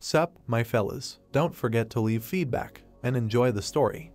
Sup, my fellas, don't forget to leave feedback, and enjoy the story.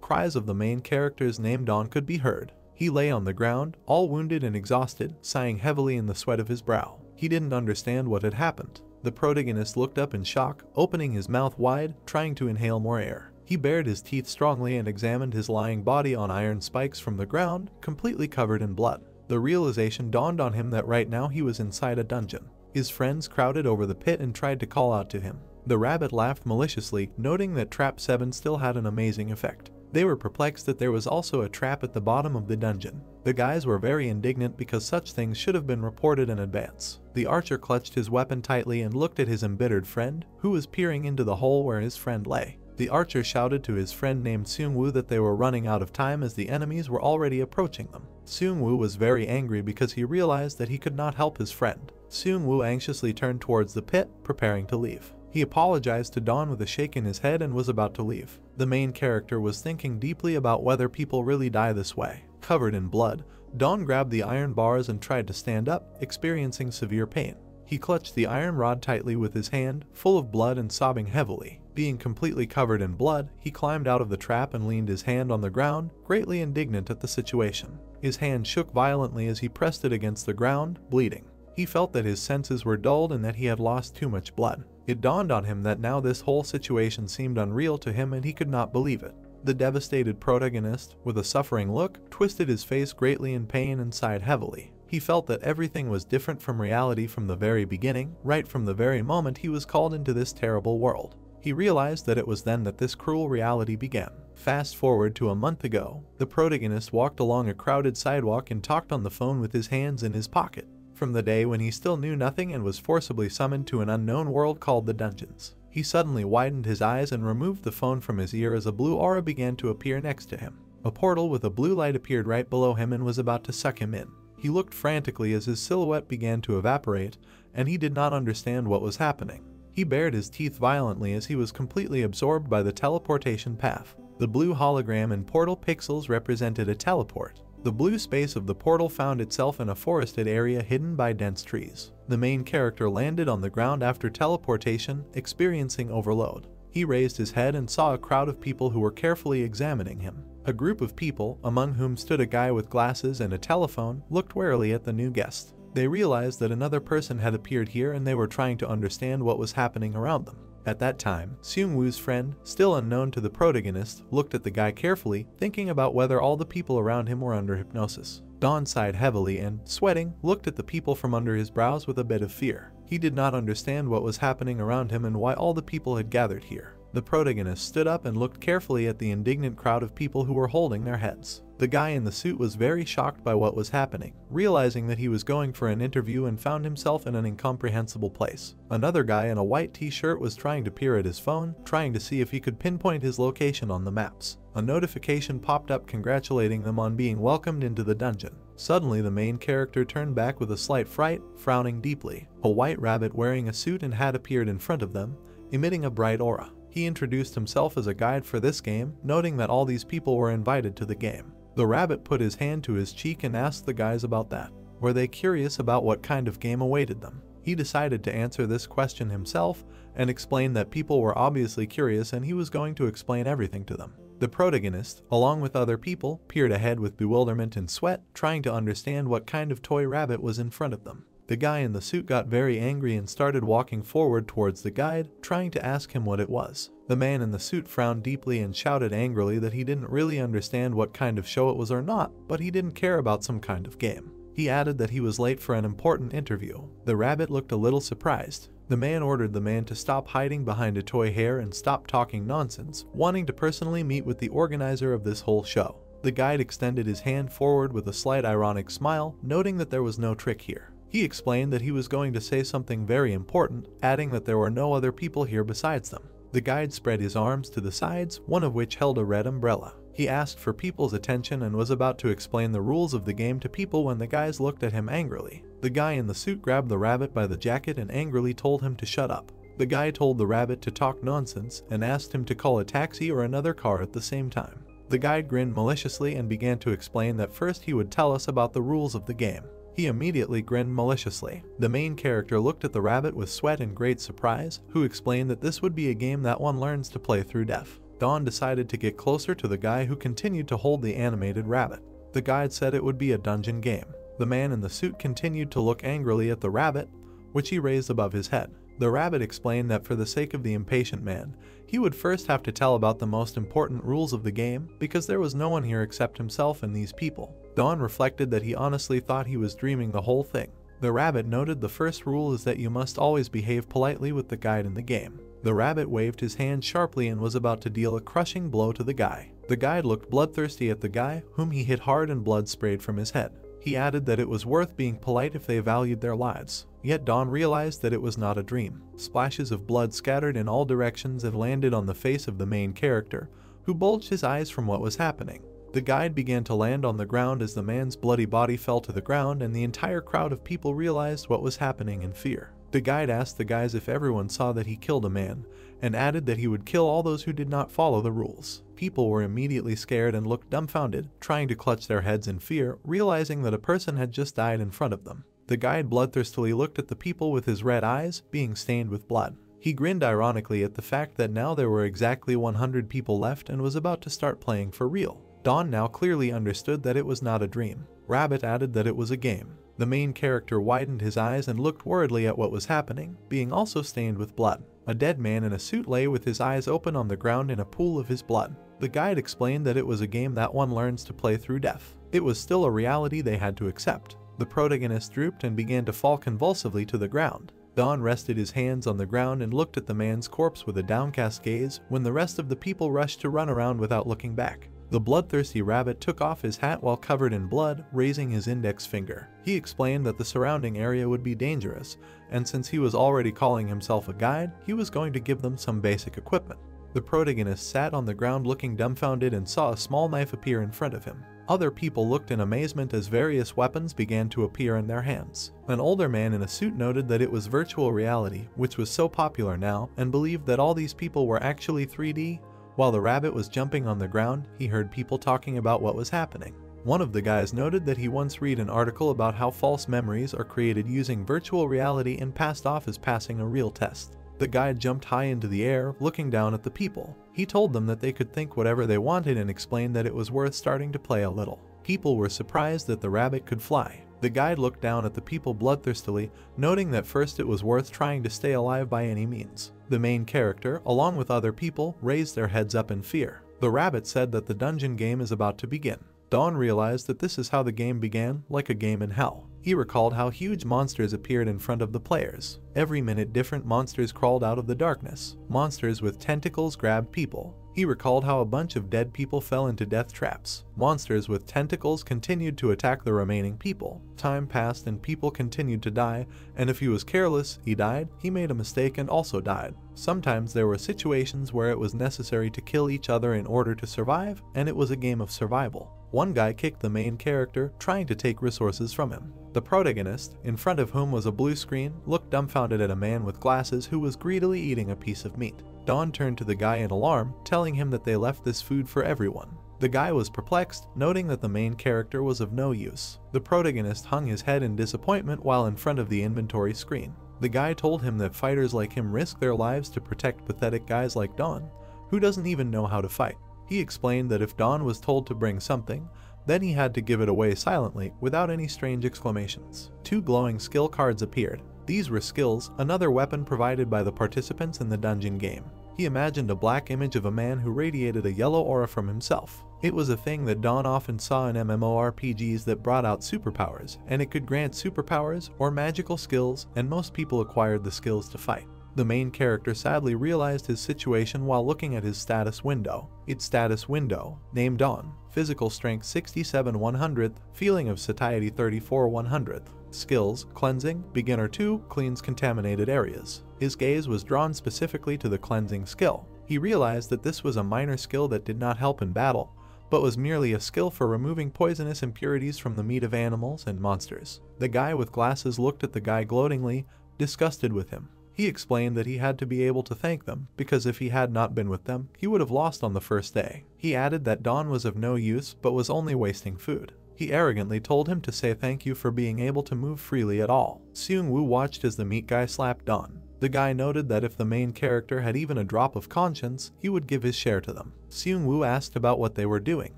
Cries of the main character's name Don could be heard. He lay on the ground, all wounded and exhausted, sighing heavily in the sweat of his brow. He didn't understand what had happened. The protagonist looked up in shock, opening his mouth wide, trying to inhale more air. He bared his teeth strongly and examined his lying body on iron spikes from the ground, completely covered in blood. The realization dawned on him that right now he was inside a dungeon. His friends crowded over the pit and tried to call out to him. The rabbit laughed maliciously, noting that Trap 7 still had an amazing effect. They were perplexed that there was also a trap at the bottom of the dungeon. The guys were very indignant because such things should have been reported in advance. The archer clutched his weapon tightly and looked at his embittered friend, who was peering into the hole where his friend lay. The archer shouted to his friend named Seung-woo that they were running out of time as the enemies were already approaching them. Seung-woo was very angry because he realized that he could not help his friend. Seung-woo anxiously turned towards the pit, preparing to leave. He apologized to Don with a shake in his head and was about to leave. The main character was thinking deeply about whether people really die this way. Covered in blood, Don grabbed the iron bars and tried to stand up, experiencing severe pain. He clutched the iron rod tightly with his hand, full of blood and sobbing heavily. Being completely covered in blood, he climbed out of the trap and leaned his hand on the ground, greatly indignant at the situation. His hand shook violently as he pressed it against the ground, bleeding. He felt that his senses were dulled and that he had lost too much blood. It dawned on him that now this whole situation seemed unreal to him and he could not believe it. The devastated protagonist, with a suffering look, twisted his face greatly in pain and sighed heavily. He felt that everything was different from reality from the very beginning, right from the very moment he was called into this terrible world. He realized that it was then that this cruel reality began. Fast forward to a month ago, the protagonist walked along a crowded sidewalk and talked on the phone with his hands in his pocket. From the day when he still knew nothing and was forcibly summoned to an unknown world called the dungeons. He suddenly widened his eyes and removed the phone from his ear as a blue aura began to appear next to him. A portal with a blue light appeared right below him and was about to suck him in. He looked frantically as his silhouette began to evaporate, and he did not understand what was happening. He bared his teeth violently as he was completely absorbed by the teleportation path. The blue hologram and portal pixels represented a teleport. The blue space of the portal found itself in a forested area hidden by dense trees. The main character landed on the ground after teleportation, experiencing overload. He raised his head and saw a crowd of people who were carefully examining him. A group of people, among whom stood a guy with glasses and a telephone, looked warily at the new guest. They realized that another person had appeared here and they were trying to understand what was happening around them. At that time, Seung-woo's friend, still unknown to the protagonist, looked at the guy carefully, thinking about whether all the people around him were under hypnosis. Don sighed heavily and, sweating, looked at the people from under his brows with a bit of fear. He did not understand what was happening around him and why all the people had gathered here. The protagonist stood up and looked carefully at the indignant crowd of people who were holding their heads. The guy in the suit was very shocked by what was happening, realizing that he was going for an interview and found himself in an incomprehensible place. Another guy in a white t-shirt was trying to peer at his phone, trying to see if he could pinpoint his location on the maps. A notification popped up congratulating them on being welcomed into the dungeon. Suddenly the main character turned back with a slight fright, frowning deeply. A white rabbit wearing a suit and hat appeared in front of them, emitting a bright aura. He introduced himself as a guide for this game, noting that all these people were invited to the game. The rabbit put his hand to his cheek and asked the guys about that. Were they curious about what kind of game awaited them? He decided to answer this question himself and explained that people were obviously curious and he was going to explain everything to them. The protagonist, along with other people, peered ahead with bewilderment and sweat, trying to understand what kind of toy rabbit was in front of them. The guy in the suit got very angry and started walking forward towards the guide, trying to ask him what it was. The man in the suit frowned deeply and shouted angrily that he didn't really understand what kind of show it was or not, but he didn't care about some kind of game. He added that he was late for an important interview. The rabbit looked a little surprised. The man ordered the man to stop hiding behind a toy hare and stop talking nonsense, wanting to personally meet with the organizer of this whole show. The guide extended his hand forward with a slight ironic smile, noting that there was no trick here. He explained that he was going to say something very important, adding that there were no other people here besides them. The guide spread his arms to the sides, one of which held a red umbrella. He asked for people's attention and was about to explain the rules of the game to people when the guys looked at him angrily. The guy in the suit grabbed the rabbit by the jacket and angrily told him to shut up. The guy told the rabbit to talk nonsense and asked him to call a taxi or another car at the same time. The guide grinned maliciously and began to explain that first he would tell us about the rules of the game. He immediately grinned maliciously. The main character looked at the rabbit with sweat and great surprise, who explained that this would be a game that one learns to play through death. Dawn decided to get closer to the guy who continued to hold the animated rabbit. The guide said it would be a dungeon game. The man in the suit continued to look angrily at the rabbit, which he raised above his head. The rabbit explained that for the sake of the impatient man, he would first have to tell about the most important rules of the game because there was no one here except himself and these people. Dawn reflected that he honestly thought he was dreaming the whole thing. The rabbit noted the first rule is that you must always behave politely with the guide in the game. The rabbit waved his hand sharply and was about to deal a crushing blow to the guy. The guide looked bloodthirsty at the guy, whom he hit hard and blood sprayed from his head. He added that it was worth being polite if they valued their lives. Yet Dawn realized that it was not a dream. Splashes of blood scattered in all directions and landed on the face of the main character, who bulged his eyes from what was happening. The guide began to land on the ground as the man's bloody body fell to the ground, and the entire crowd of people realized what was happening in fear. The guide asked the guys if everyone saw that he killed a man, and added that he would kill all those who did not follow the rules. People were immediately scared and looked dumbfounded, trying to clutch their heads in fear, realizing that a person had just died in front of them. The guide bloodthirstily looked at the people with his red eyes, being stained with blood. He grinned ironically at the fact that now there were exactly 100 people left and was about to start playing for real. Dawn now clearly understood that it was not a dream. Rabbit added that it was a game. The main character widened his eyes and looked worriedly at what was happening, being also stained with blood. A dead man in a suit lay with his eyes open on the ground in a pool of his blood. The guide explained that it was a game that one learns to play through death. It was still a reality they had to accept. The protagonist drooped and began to fall convulsively to the ground. Dawn rested his hands on the ground and looked at the man's corpse with a downcast gaze when the rest of the people rushed to run around without looking back. The bloodthirsty rabbit took off his hat while covered in blood, raising his index finger. He explained that the surrounding area would be dangerous, and since he was already calling himself a guide, he was going to give them some basic equipment. The protagonist sat on the ground looking dumbfounded and saw a small knife appear in front of him. Other people looked in amazement as various weapons began to appear in their hands. An older man in a suit noted that it was virtual reality, which was so popular now, and believed that all these people were actually 3D. While the rabbit was jumping on the ground, he heard people talking about what was happening. One of the guys noted that he once read an article about how false memories are created using virtual reality and passed off as passing a real test. The guide jumped high into the air, looking down at the people. He told them that they could think whatever they wanted and explained that it was worth starting to play a little. People were surprised that the rabbit could fly. The guide looked down at the people bloodthirstily, noting that first it was worth trying to stay alive by any means. The main character, along with other people, raised their heads up in fear. The rabbit said that the dungeon game is about to begin. Dawn realized that this is how the game began, like a game in hell. He recalled how huge monsters appeared in front of the players. Every minute different monsters crawled out of the darkness. Monsters with tentacles grabbed people. He recalled how a bunch of dead people fell into death traps. Monsters with tentacles continued to attack the remaining people. Time passed and people continued to die, and if he was careless, he died, he made a mistake and also died. Sometimes there were situations where it was necessary to kill each other in order to survive, and it was a game of survival. One guy kicked the main character, trying to take resources from him. The protagonist, in front of whom was a blue screen, looked dumbfounded at a man with glasses who was greedily eating a piece of meat. Dawn turned to the guy in alarm, telling him that they left this food for everyone. The guy was perplexed, noting that the main character was of no use. The protagonist hung his head in disappointment while in front of the inventory screen. The guy told him that fighters like him risk their lives to protect pathetic guys like Dawn, who doesn't even know how to fight. He explained that if Dawn was told to bring something, then he had to give it away silently, without any strange exclamations. 2 glowing skill cards appeared. These were skills, another weapon provided by the participants in the dungeon game. He imagined a black image of a man who radiated a yellow aura from himself. It was a thing that Dawn often saw in MMORPGs that brought out superpowers, and it could grant superpowers or magical skills, and most people acquired the skills to fight. The main character sadly realized his situation while looking at his status window. Its status window, named Dawn, physical strength 67 100th, feeling of satiety 34 100th. Skills, cleansing, beginner 2, cleans contaminated areas. His gaze was drawn specifically to the cleansing skill. He realized that this was a minor skill that did not help in battle, but was merely a skill for removing poisonous impurities from the meat of animals and monsters. The guy with glasses looked at the guy gloatingly, disgusted with him. He explained that he had to be able to thank them, because if he had not been with them, he would have lost on the first day. He added that Dawn was of no use, but was only wasting food. He arrogantly told him to say thank you for being able to move freely at all. Seung-woo watched as the meat guy slapped Don. The guy noted that if the main character had even a drop of conscience, he would give his share to them. Seung-woo asked about what they were doing.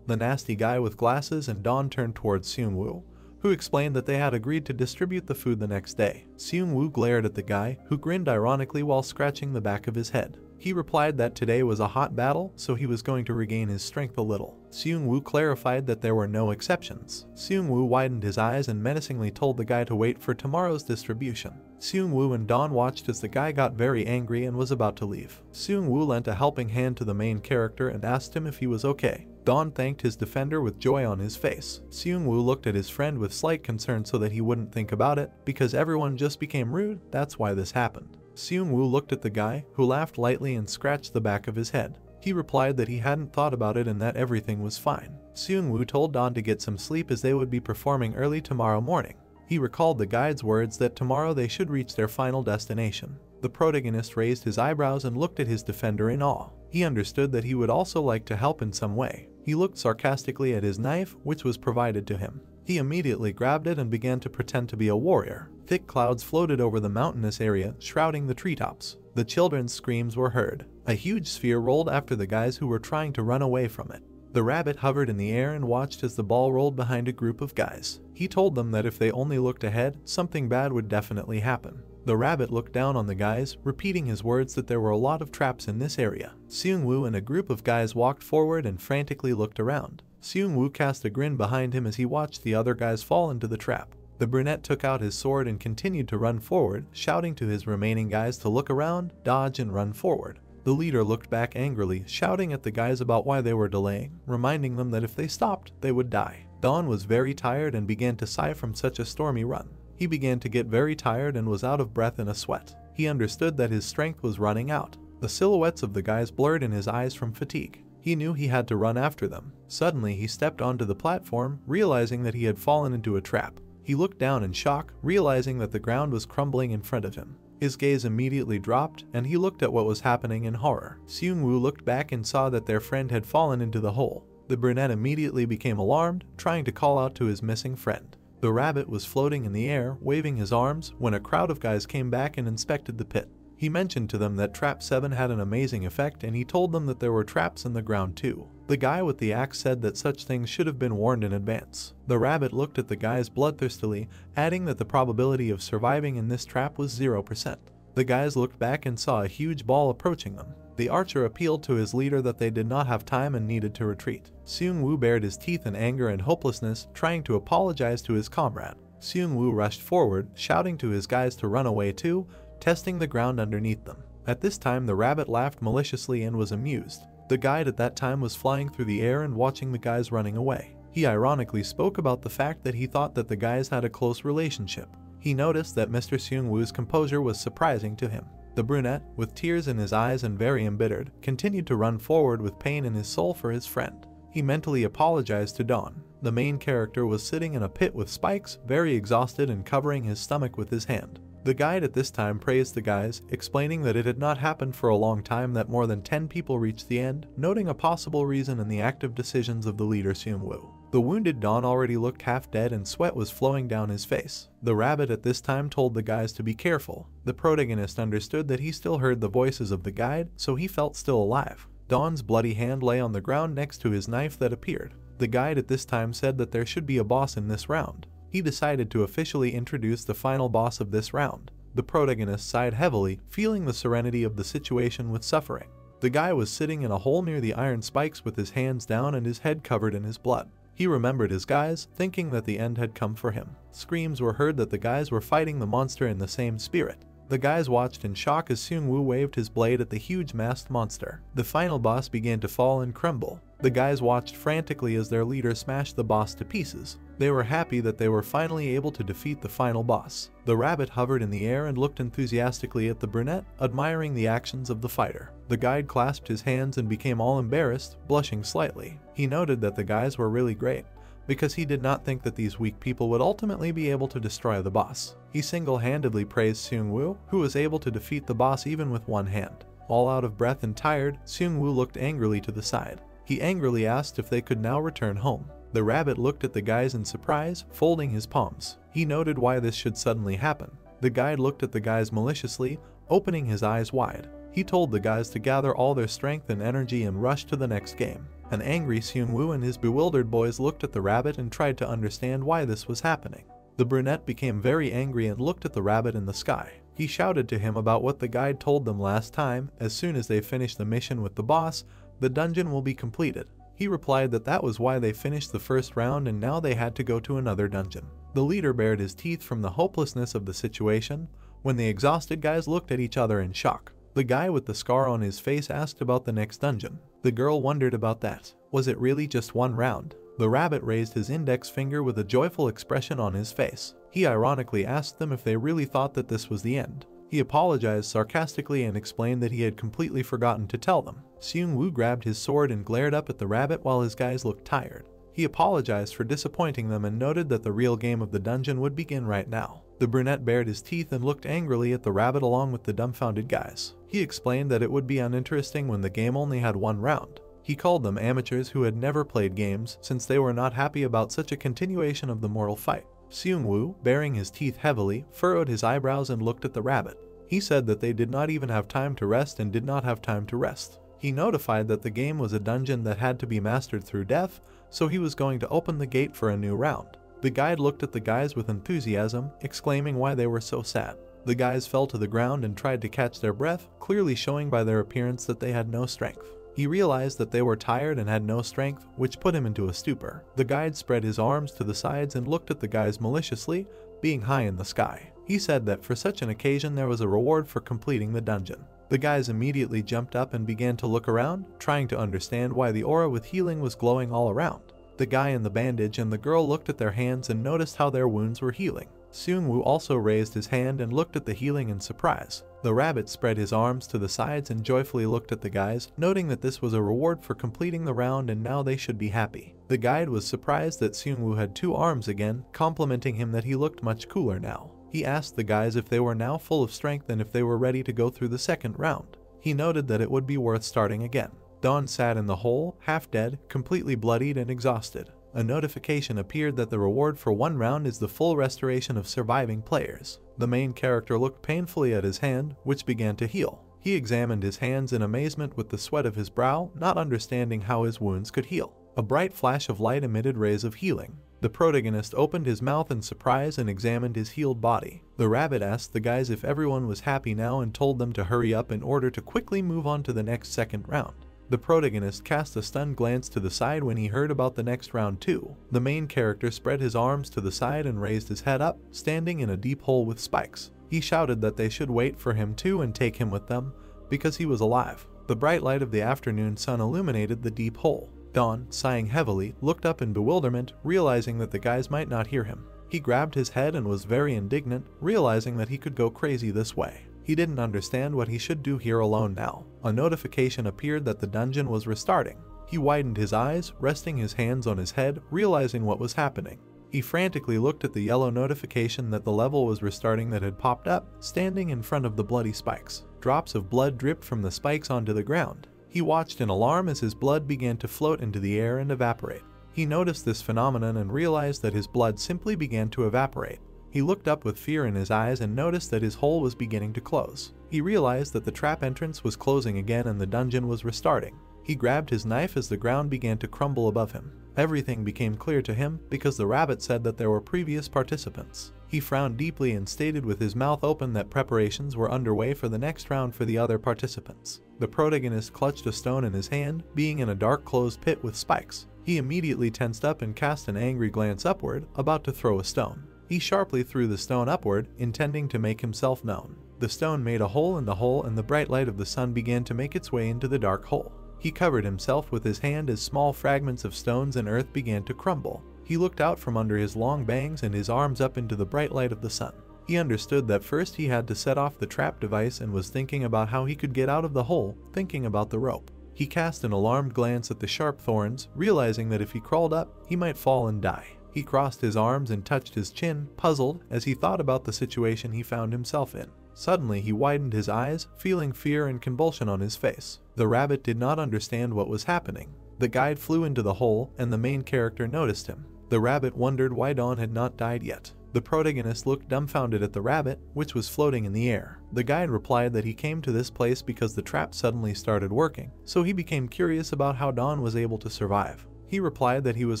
The nasty guy with glasses and Don turned towards Seung-woo, who explained that they had agreed to distribute the food the next day. Seung-woo glared at the guy, who grinned ironically while scratching the back of his head. He replied that today was a hot battle, so he was going to regain his strength a little. Seung-woo clarified that there were no exceptions. Seung-woo widened his eyes and menacingly told the guy to wait for tomorrow's distribution. Seung-woo and Don watched as the guy got very angry and was about to leave. Seung-woo lent a helping hand to the main character and asked him if he was okay. Don thanked his defender with joy on his face. Seung-woo looked at his friend with slight concern so that he wouldn't think about it, because everyone just became rude, that's why this happened. Seung-woo looked at the guy, who laughed lightly and scratched the back of his head. He replied that he hadn't thought about it and that everything was fine. Seung-woo told Don to get some sleep as they would be performing early tomorrow morning. He recalled the guide's words that tomorrow they should reach their final destination. The protagonist raised his eyebrows and looked at his defender in awe. He understood that he would also like to help in some way. He looked sarcastically at his knife, which was provided to him. He immediately grabbed it and began to pretend to be a warrior. Thick clouds floated over the mountainous area, shrouding the treetops. The children's screams were heard. A huge sphere rolled after the guys who were trying to run away from it. The rabbit hovered in the air and watched as the ball rolled behind a group of guys. He told them that if they only looked ahead, something bad would definitely happen. The rabbit looked down on the guys, repeating his words that there were a lot of traps in this area. Seung-woo and a group of guys walked forward and frantically looked around. Seung-woo cast a grin behind him as he watched the other guys fall into the trap. The brunette took out his sword and continued to run forward, shouting to his remaining guys to look around, dodge, and run forward. The leader looked back angrily, shouting at the guys about why they were delaying, reminding them that if they stopped, they would die. Don was very tired and began to sigh from such a stormy run. He began to get very tired and was out of breath in a sweat. He understood that his strength was running out. The silhouettes of the guys blurred in his eyes from fatigue. He knew he had to run after them. Suddenly, he stepped onto the platform, realizing that he had fallen into a trap. He looked down in shock, realizing that the ground was crumbling in front of him. His gaze immediately dropped, and he looked at what was happening in horror. Seung-woo looked back and saw that their friend had fallen into the hole. The brunette immediately became alarmed, trying to call out to his missing friend. The rabbit was floating in the air, waving his arms, when a crowd of guys came back and inspected the pit. He mentioned to them that Trap 7 had an amazing effect, and he told them that there were traps in the ground too. The guy with the axe said that such things should have been warned in advance. The rabbit looked at the guys bloodthirstily, adding that the probability of surviving in this trap was 0%. The guys looked back and saw a huge ball approaching them. The archer appealed to his leader that they did not have time and needed to retreat. Seung-woo bared his teeth in anger and hopelessness, trying to apologize to his comrade. Seung-woo rushed forward, shouting to his guys to run away too, testing the ground underneath them. At this time, the rabbit laughed maliciously and was amused. The guide at that time was flying through the air and watching the guys running away. He ironically spoke about the fact that he thought that the guys had a close relationship. He noticed that Mr. Seung-woo's composure was surprising to him. The brunette, with tears in his eyes and very embittered, continued to run forward with pain in his soul for his friend. He mentally apologized to Don. The main character was sitting in a pit with spikes, very exhausted and covering his stomach with his hand. The guide at this time praised the guys, explaining that it had not happened for a long time that more than 10 people reached the end, noting a possible reason in the active decisions of the leader Seung-woo. The wounded Don already looked half dead and sweat was flowing down his face. The rabbit at this time told the guys to be careful. The protagonist understood that he still heard the voices of the guide, so he felt still alive. Don's bloody hand lay on the ground next to his knife that appeared. The guide at this time said that there should be a boss in this round. He decided to officially introduce the final boss of this round. The protagonist sighed heavily, feeling the serenity of the situation with suffering. The guy was sitting in a hole near the iron spikes with his hands down and his head covered in his blood. He remembered his guys, thinking that the end had come for him. Screams were heard that the guys were fighting the monster in the same spirit. The guys watched in shock as Seung-woo waved his blade at the huge masked monster. The final boss began to fall and crumble. The guys watched frantically as their leader smashed the boss to pieces. They were happy that they were finally able to defeat the final boss. The rabbit hovered in the air and looked enthusiastically at the brunette, admiring the actions of the fighter. The guide clasped his hands and became all embarrassed, blushing slightly. He noted that the guys were really great, because he did not think that these weak people would ultimately be able to destroy the boss. He single-handedly praised Seung-woo, who was able to defeat the boss even with one hand. All out of breath and tired, Seung-woo looked angrily to the side. He angrily asked if they could now return home. The rabbit looked at the guys in surprise, folding his palms. He noted why this should suddenly happen. The guide looked at the guys maliciously, opening his eyes wide. He told the guys to gather all their strength and energy and rush to the next game. An angry Seung-woo and his bewildered boys looked at the rabbit and tried to understand why this was happening. The brunette became very angry and looked at the rabbit in the sky. He shouted to him about what the guide told them last time. As soon as they finish the mission with the boss, the dungeon will be completed. He replied that that was why they finished the first round and now they had to go to another dungeon. The leader bared his teeth from the hopelessness of the situation. When the exhausted guys looked at each other in shock, the guy with the scar on his face asked about the next dungeon. The girl wondered about that. Was it really just one round? The rabbit raised his index finger with a joyful expression on his face. He ironically asked them if they really thought that this was the end. He apologized sarcastically and explained that he had completely forgotten to tell them. Seung-woo grabbed his sword and glared up at the rabbit while his guys looked tired. He apologized for disappointing them and noted that the real game of the dungeon would begin right now. The brunette bared his teeth and looked angrily at the rabbit along with the dumbfounded guys. He explained that it would be uninteresting when the game only had one round. He called them amateurs who had never played games since they were not happy about such a continuation of the mortal fight. Seung-woo, baring his teeth heavily, furrowed his eyebrows and looked at the rabbit. He said that they did not even have time to rest and did not have time to rest. He notified that the game was a dungeon that had to be mastered through death, so he was going to open the gate for a new round. The guide looked at the guys with enthusiasm, exclaiming why they were so sad. The guys fell to the ground and tried to catch their breath, clearly showing by their appearance that they had no strength. He realized that they were tired and had no strength, which put him into a stupor. The guide spread his arms to the sides and looked at the guys maliciously, being high in the sky. He said that for such an occasion there was a reward for completing the dungeon. The guys immediately jumped up and began to look around, trying to understand why the aura with healing was glowing all around. The guy in the bandage and the girl looked at their hands and noticed how their wounds were healing. Seung-woo also raised his hand and looked at the healing in surprise. The rabbit spread his arms to the sides and joyfully looked at the guys, noting that this was a reward for completing the round and now they should be happy. The guide was surprised that Seung-woo had 2 arms again, complimenting him that he looked much cooler now. He asked the guys if they were now full of strength and if they were ready to go through the second round. He noted that it would be worth starting again. Dawn sat in the hole, half dead, completely bloodied and exhausted. A notification appeared that the reward for one round is the full restoration of surviving players. The main character looked painfully at his hand, which began to heal. He examined his hands in amazement with the sweat of his brow, not understanding how his wounds could heal. A bright flash of light emitted rays of healing. The protagonist opened his mouth in surprise and examined his healed body. The rabbit asked the guys if everyone was happy now and told them to hurry up in order to quickly move on to the next second round. The protagonist cast a stunned glance to the side when he heard about the next round too. The main character spread his arms to the side and raised his head up, standing in a deep hole with spikes. He shouted that they should wait for him too and take him with them, because he was alive. The bright light of the afternoon sun illuminated the deep hole. Dawn, sighing heavily, looked up in bewilderment, realizing that the guys might not hear him. He grabbed his head and was very indignant, realizing that he could go crazy this way. He didn't understand what he should do here alone now. A notification appeared that the dungeon was restarting. He widened his eyes, resting his hands on his head, realizing what was happening. He frantically looked at the yellow notification that the level was restarting that had popped up, standing in front of the bloody spikes. Drops of blood dripped from the spikes onto the ground. He watched in alarm as his blood began to float into the air and evaporate. He noticed this phenomenon and realized that his blood simply began to evaporate. He looked up with fear in his eyes and noticed that his hole was beginning to close. He realized that the trap entrance was closing again and the dungeon was restarting. He grabbed his knife as the ground began to crumble above him. Everything became clear to him because the rabbit said that there were previous participants. He frowned deeply and stated with his mouth open that preparations were underway for the next round for the other participants. The protagonist clutched a stone in his hand, being in a dark closed pit with spikes. He immediately tensed up and cast an angry glance upward, about to throw a stone. He sharply threw the stone upward, intending to make himself known. The stone made a hole in the hole and the bright light of the sun began to make its way into the dark hole. He covered himself with his hand as small fragments of stones and earth began to crumble. He looked out from under his long bangs and his arms up into the bright light of the sun. He understood that first he had to set off the trap device and was thinking about how he could get out of the hole, thinking about the rope. He cast an alarmed glance at the sharp thorns, realizing that if he crawled up, he might fall and die. He crossed his arms and touched his chin, puzzled, as he thought about the situation he found himself in. Suddenly he widened his eyes, feeling fear and convulsion on his face. The rabbit did not understand what was happening. The guide flew into the hole and the main character noticed him. The rabbit wondered why Dawn had not died yet. The protagonist looked dumbfounded at the rabbit, which was floating in the air. The guide replied that he came to this place because the trap suddenly started working, so he became curious about how Dawn was able to survive. He replied that he was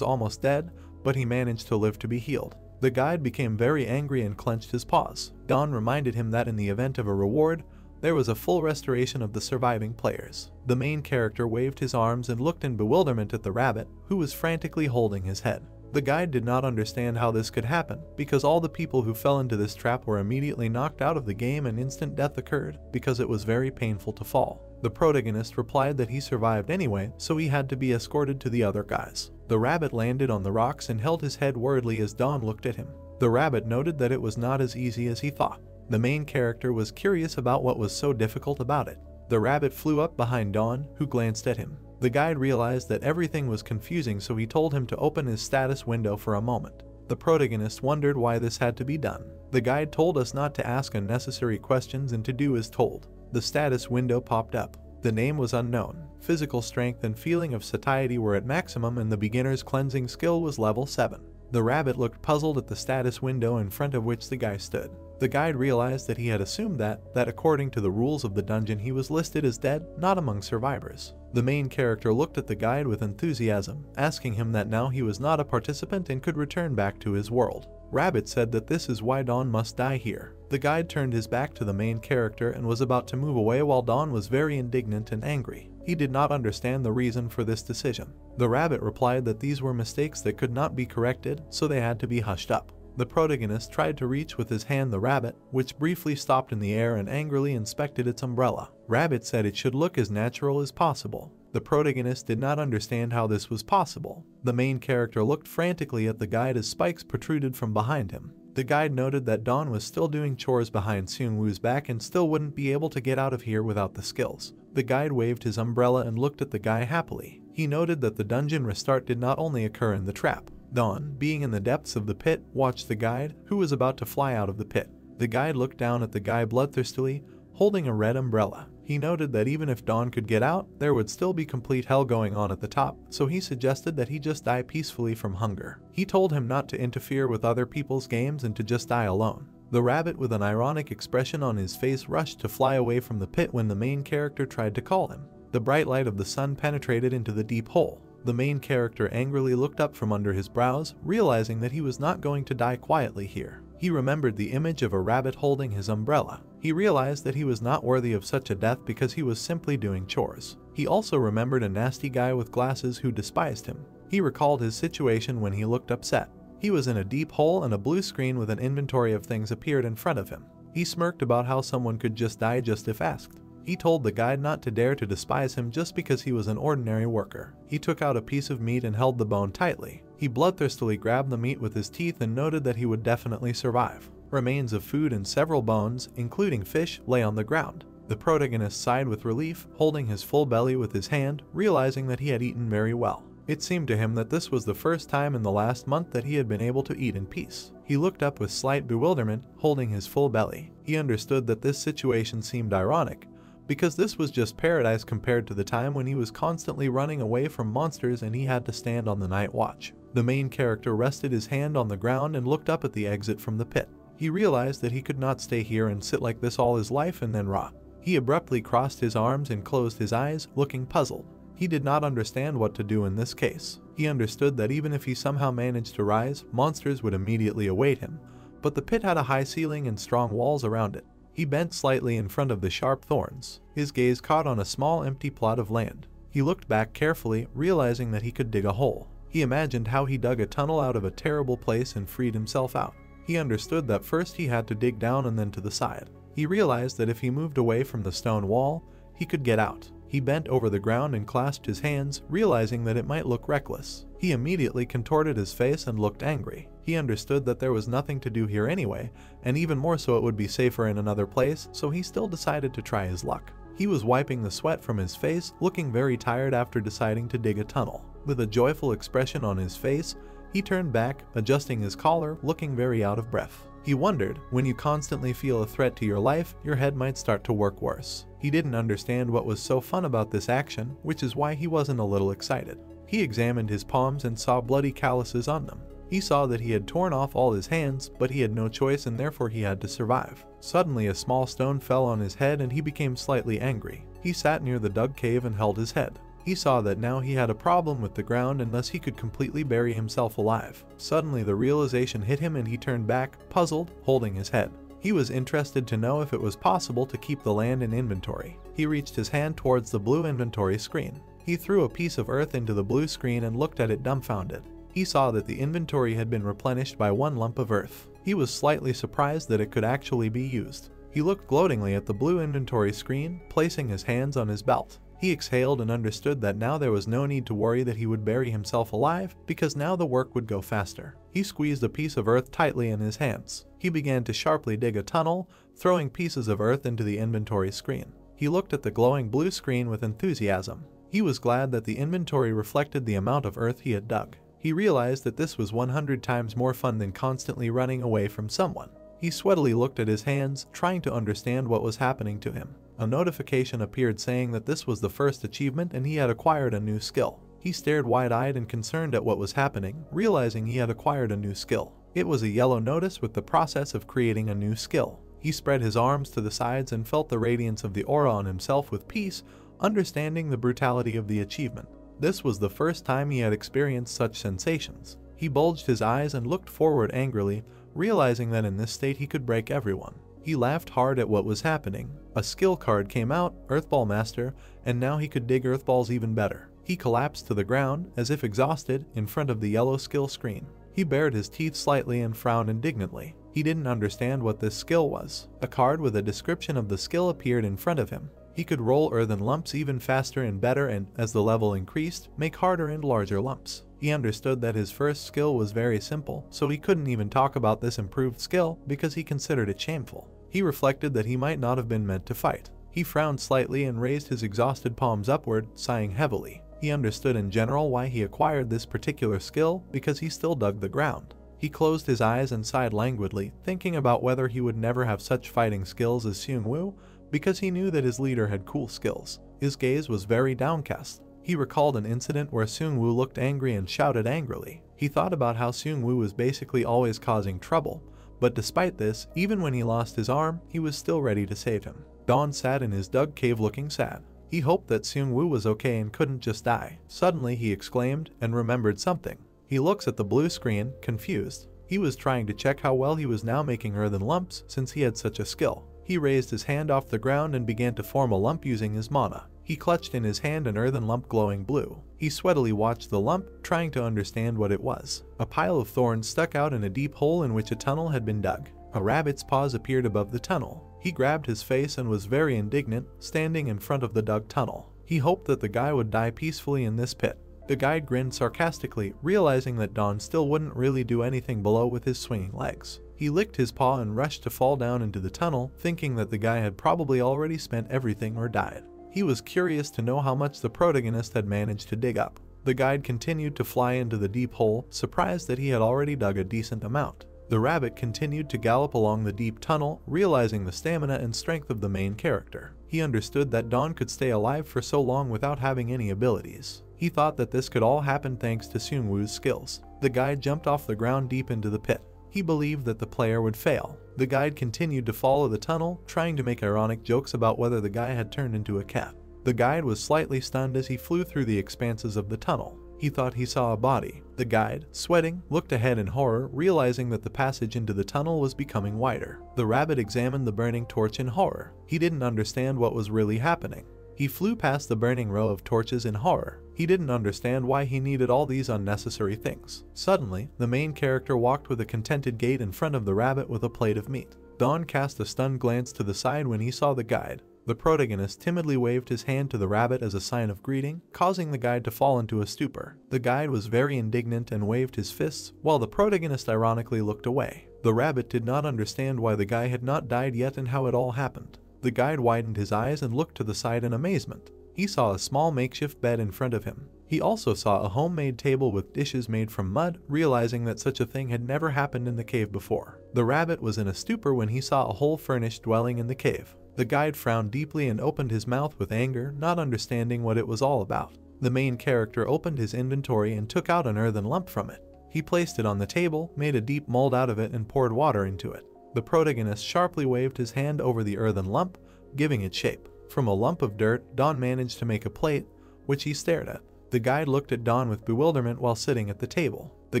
almost dead, but he managed to live to be healed. The guide became very angry and clenched his paws. Dawn reminded him that in the event of a reward, there was a full restoration of the surviving players. The main character waved his arms and looked in bewilderment at the rabbit, who was frantically holding his head. The guide did not understand how this could happen, because all the people who fell into this trap were immediately knocked out of the game and instant death occurred, because it was very painful to fall. The protagonist replied that he survived anyway, so he had to be escorted to the other guys. The rabbit landed on the rocks and held his head worriedly as Dawn looked at him. The rabbit noted that it was not as easy as he thought. The main character was curious about what was so difficult about it. The rabbit flew up behind Dawn, who glanced at him. The guide realized that everything was confusing, so he told him to open his status window for a moment. The protagonist wondered why this had to be done. The guide told us not to ask unnecessary questions and to do as told. The status window popped up. The name was unknown. Physical strength and feeling of satiety were at maximum and the beginner's cleansing skill was level 7. The rabbit looked puzzled at the status window in front of which the guy stood. The guide realized that he had assumed that according to the rules of the dungeon he was listed as dead, not among survivors. The main character looked at the guide with enthusiasm, asking him that now he was not a participant and could return back to his world. Rabbit said that this is why Dawn must die here. The guide turned his back to the main character and was about to move away while Dawn was very indignant and angry. He did not understand the reason for this decision. The rabbit replied that these were mistakes that could not be corrected, so they had to be hushed up. The protagonist tried to reach with his hand the rabbit, which briefly stopped in the air and angrily inspected its umbrella. Rabbit said it should look as natural as possible. The protagonist did not understand how this was possible. The main character looked frantically at the guide as spikes protruded from behind him. The guide noted that Dawn was still doing chores behind Seung-woo's back and still wouldn't be able to get out of here without the skills. The guide waved his umbrella and looked at the guy happily. He noted that the dungeon restart did not only occur in the trap. Dawn, being in the depths of the pit, watched the guide, who was about to fly out of the pit. The guide looked down at the guy bloodthirstily, holding a red umbrella. He noted that even if Dawn could get out, there would still be complete hell going on at the top, so he suggested that he just die peacefully from hunger. He told him not to interfere with other people's games and to just die alone. The rabbit, with an ironic expression on his face, rushed to fly away from the pit when the main character tried to call him. The bright light of the sun penetrated into the deep hole. The main character angrily looked up from under his brows, realizing that he was not going to die quietly here. He remembered the image of a rabbit holding his umbrella. He realized that he was not worthy of such a death because he was simply doing chores. He also remembered a nasty guy with glasses who despised him. He recalled his situation when he looked upset. He was in a deep hole and a blue screen with an inventory of things appeared in front of him. He smirked about how someone could just die just if asked. He told the guide not to dare to despise him just because he was an ordinary worker. He took out a piece of meat and held the bone tightly. He bloodthirstily grabbed the meat with his teeth and noted that he would definitely survive. Remains of food and several bones, including fish, lay on the ground. The protagonist sighed with relief, holding his full belly with his hand, realizing that he had eaten very well. It seemed to him that this was the first time in the last month that he had been able to eat in peace. He looked up with slight bewilderment, holding his full belly. He understood that this situation seemed ironic, because this was just paradise compared to the time when he was constantly running away from monsters and he had to stand on the night watch. The main character rested his hand on the ground and looked up at the exit from the pit. He realized that he could not stay here and sit like this all his life and then rot. He abruptly crossed his arms and closed his eyes, looking puzzled. He did not understand what to do in this case. He understood that even if he somehow managed to rise, monsters would immediately await him, but the pit had a high ceiling and strong walls around it. He bent slightly in front of the sharp thorns. His gaze caught on a small empty plot of land. He looked back carefully, realizing that he could dig a hole. He imagined how he dug a tunnel out of a terrible place and freed himself out. He understood that first he had to dig down and then to the side. He realized that if he moved away from the stone wall, he could get out. He bent over the ground and clasped his hands, realizing that it might look reckless. He immediately contorted his face and looked angry. He understood that there was nothing to do here anyway, and even more so it would be safer in another place, so he still decided to try his luck. He was wiping the sweat from his face, looking very tired after deciding to dig a tunnel. With a joyful expression on his face, he turned back, adjusting his collar, looking very out of breath. He wondered, when you constantly feel a threat to your life, your head might start to work worse. He didn't understand what was so fun about this action, which is why he wasn't a little excited. He examined his palms and saw bloody calluses on them. He saw that he had torn off all his hands, but he had no choice and therefore he had to survive. Suddenly a small stone fell on his head and he became slightly angry. He sat near the dug cave and held his head. He saw that now he had a problem with the ground and thus he could completely bury himself alive. Suddenly the realization hit him and he turned back, puzzled, holding his head. He was interested to know if it was possible to keep the land in inventory. He reached his hand towards the blue inventory screen. He threw a piece of earth into the blue screen and looked at it dumbfounded. He saw that the inventory had been replenished by 1 lump of earth. He was slightly surprised that it could actually be used. He looked gloatingly at the blue inventory screen, placing his hands on his belt. He exhaled and understood that now there was no need to worry that he would bury himself alive, because now the work would go faster. He squeezed a piece of earth tightly in his hands. He began to sharply dig a tunnel, throwing pieces of earth into the inventory screen. He looked at the glowing blue screen with enthusiasm. He was glad that the inventory reflected the amount of earth he had dug. He realized that this was 100 times more fun than constantly running away from someone. He sweatily looked at his hands, trying to understand what was happening to him. A notification appeared saying that this was the first achievement and he had acquired a new skill. He stared wide-eyed and concerned at what was happening, realizing he had acquired a new skill. It was a yellow notice with the process of creating a new skill. He spread his arms to the sides and felt the radiance of the aura on himself with peace, understanding the brutality of the achievement. This was the first time he had experienced such sensations. He bulged his eyes and looked forward angrily, realizing that in this state he could break everyone. He laughed hard at what was happening. A skill card came out, Earthball Master, and now he could dig earthballs even better. He collapsed to the ground, as if exhausted, in front of the yellow skill screen. He bared his teeth slightly and frowned indignantly. He didn't understand what this skill was. A card with a description of the skill appeared in front of him. He could roll earthen lumps even faster and better and, as the level increased, make harder and larger lumps. He understood that his first skill was very simple, so he couldn't even talk about this improved skill because he considered it shameful. He reflected that he might not have been meant to fight. He frowned slightly and raised his exhausted palms upward, sighing heavily. He understood in general why he acquired this particular skill, because he still dug the ground. He closed his eyes and sighed languidly, thinking about whether he would never have such fighting skills as Seung-woo, because he knew that his leader had cool skills. His gaze was very downcast. He recalled an incident where Seung-woo looked angry and shouted angrily. He thought about how Seung-woo was basically always causing trouble, but despite this, even when he lost his arm, he was still ready to save him. Dawn sat in his dug cave looking sad. He hoped that Seung-woo was okay and couldn't just die. Suddenly he exclaimed and remembered something. He looks at the blue screen, confused. He was trying to check how well he was now making earthen lumps since he had such a skill. He raised his hand off the ground and began to form a lump using his mana. He clutched in his hand an earthen lump glowing blue. He sweatily watched the lump, trying to understand what it was. A pile of thorns stuck out in a deep hole in which a tunnel had been dug. A rabbit's paws appeared above the tunnel. He grabbed his face and was very indignant, standing in front of the dug tunnel. He hoped that the guy would die peacefully in this pit. The guide grinned sarcastically, realizing that Dawn still wouldn't really do anything below with his swinging legs. He licked his paw and rushed to fall down into the tunnel, thinking that the guy had probably already spent everything or died. He was curious to know how much the protagonist had managed to dig up. The guide continued to fly into the deep hole, surprised that he had already dug a decent amount. The rabbit continued to gallop along the deep tunnel, realizing the stamina and strength of the main character. He understood that Dawn could stay alive for so long without having any abilities. He thought that this could all happen thanks to Seung-woo's skills. The guide jumped off the ground deep into the pit. He believed that the player would fail. The guide continued to follow the tunnel, trying to make ironic jokes about whether the guy had turned into a cat. The guide was slightly stunned as he flew through the expanses of the tunnel. He thought he saw a body. The guide, sweating, looked ahead in horror, realizing that the passage into the tunnel was becoming wider. The rabbit examined the burning torch in horror. He didn't understand what was really happening. He flew past the burning row of torches in horror. He didn't understand why he needed all these unnecessary things. Suddenly, the main character walked with a contented gait in front of the rabbit with a plate of meat. Dawn cast a stunned glance to the side when he saw the guide. The protagonist timidly waved his hand to the rabbit as a sign of greeting, causing the guide to fall into a stupor. The guide was very indignant and waved his fists, while the protagonist ironically looked away. The rabbit did not understand why the guy had not died yet and how it all happened. The guide widened his eyes and looked to the side in amazement. He saw a small makeshift bed in front of him. He also saw a homemade table with dishes made from mud, realizing that such a thing had never happened in the cave before. The rabbit was in a stupor when he saw a whole furnished dwelling in the cave. The guide frowned deeply and opened his mouth with anger, not understanding what it was all about. The main character opened his inventory and took out an earthen lump from it. He placed it on the table, made a deep mold out of it, and poured water into it. The protagonist sharply waved his hand over the earthen lump, giving it shape. From a lump of dirt, Don managed to make a plate, which he stared at. The guide looked at Don with bewilderment while sitting at the table. The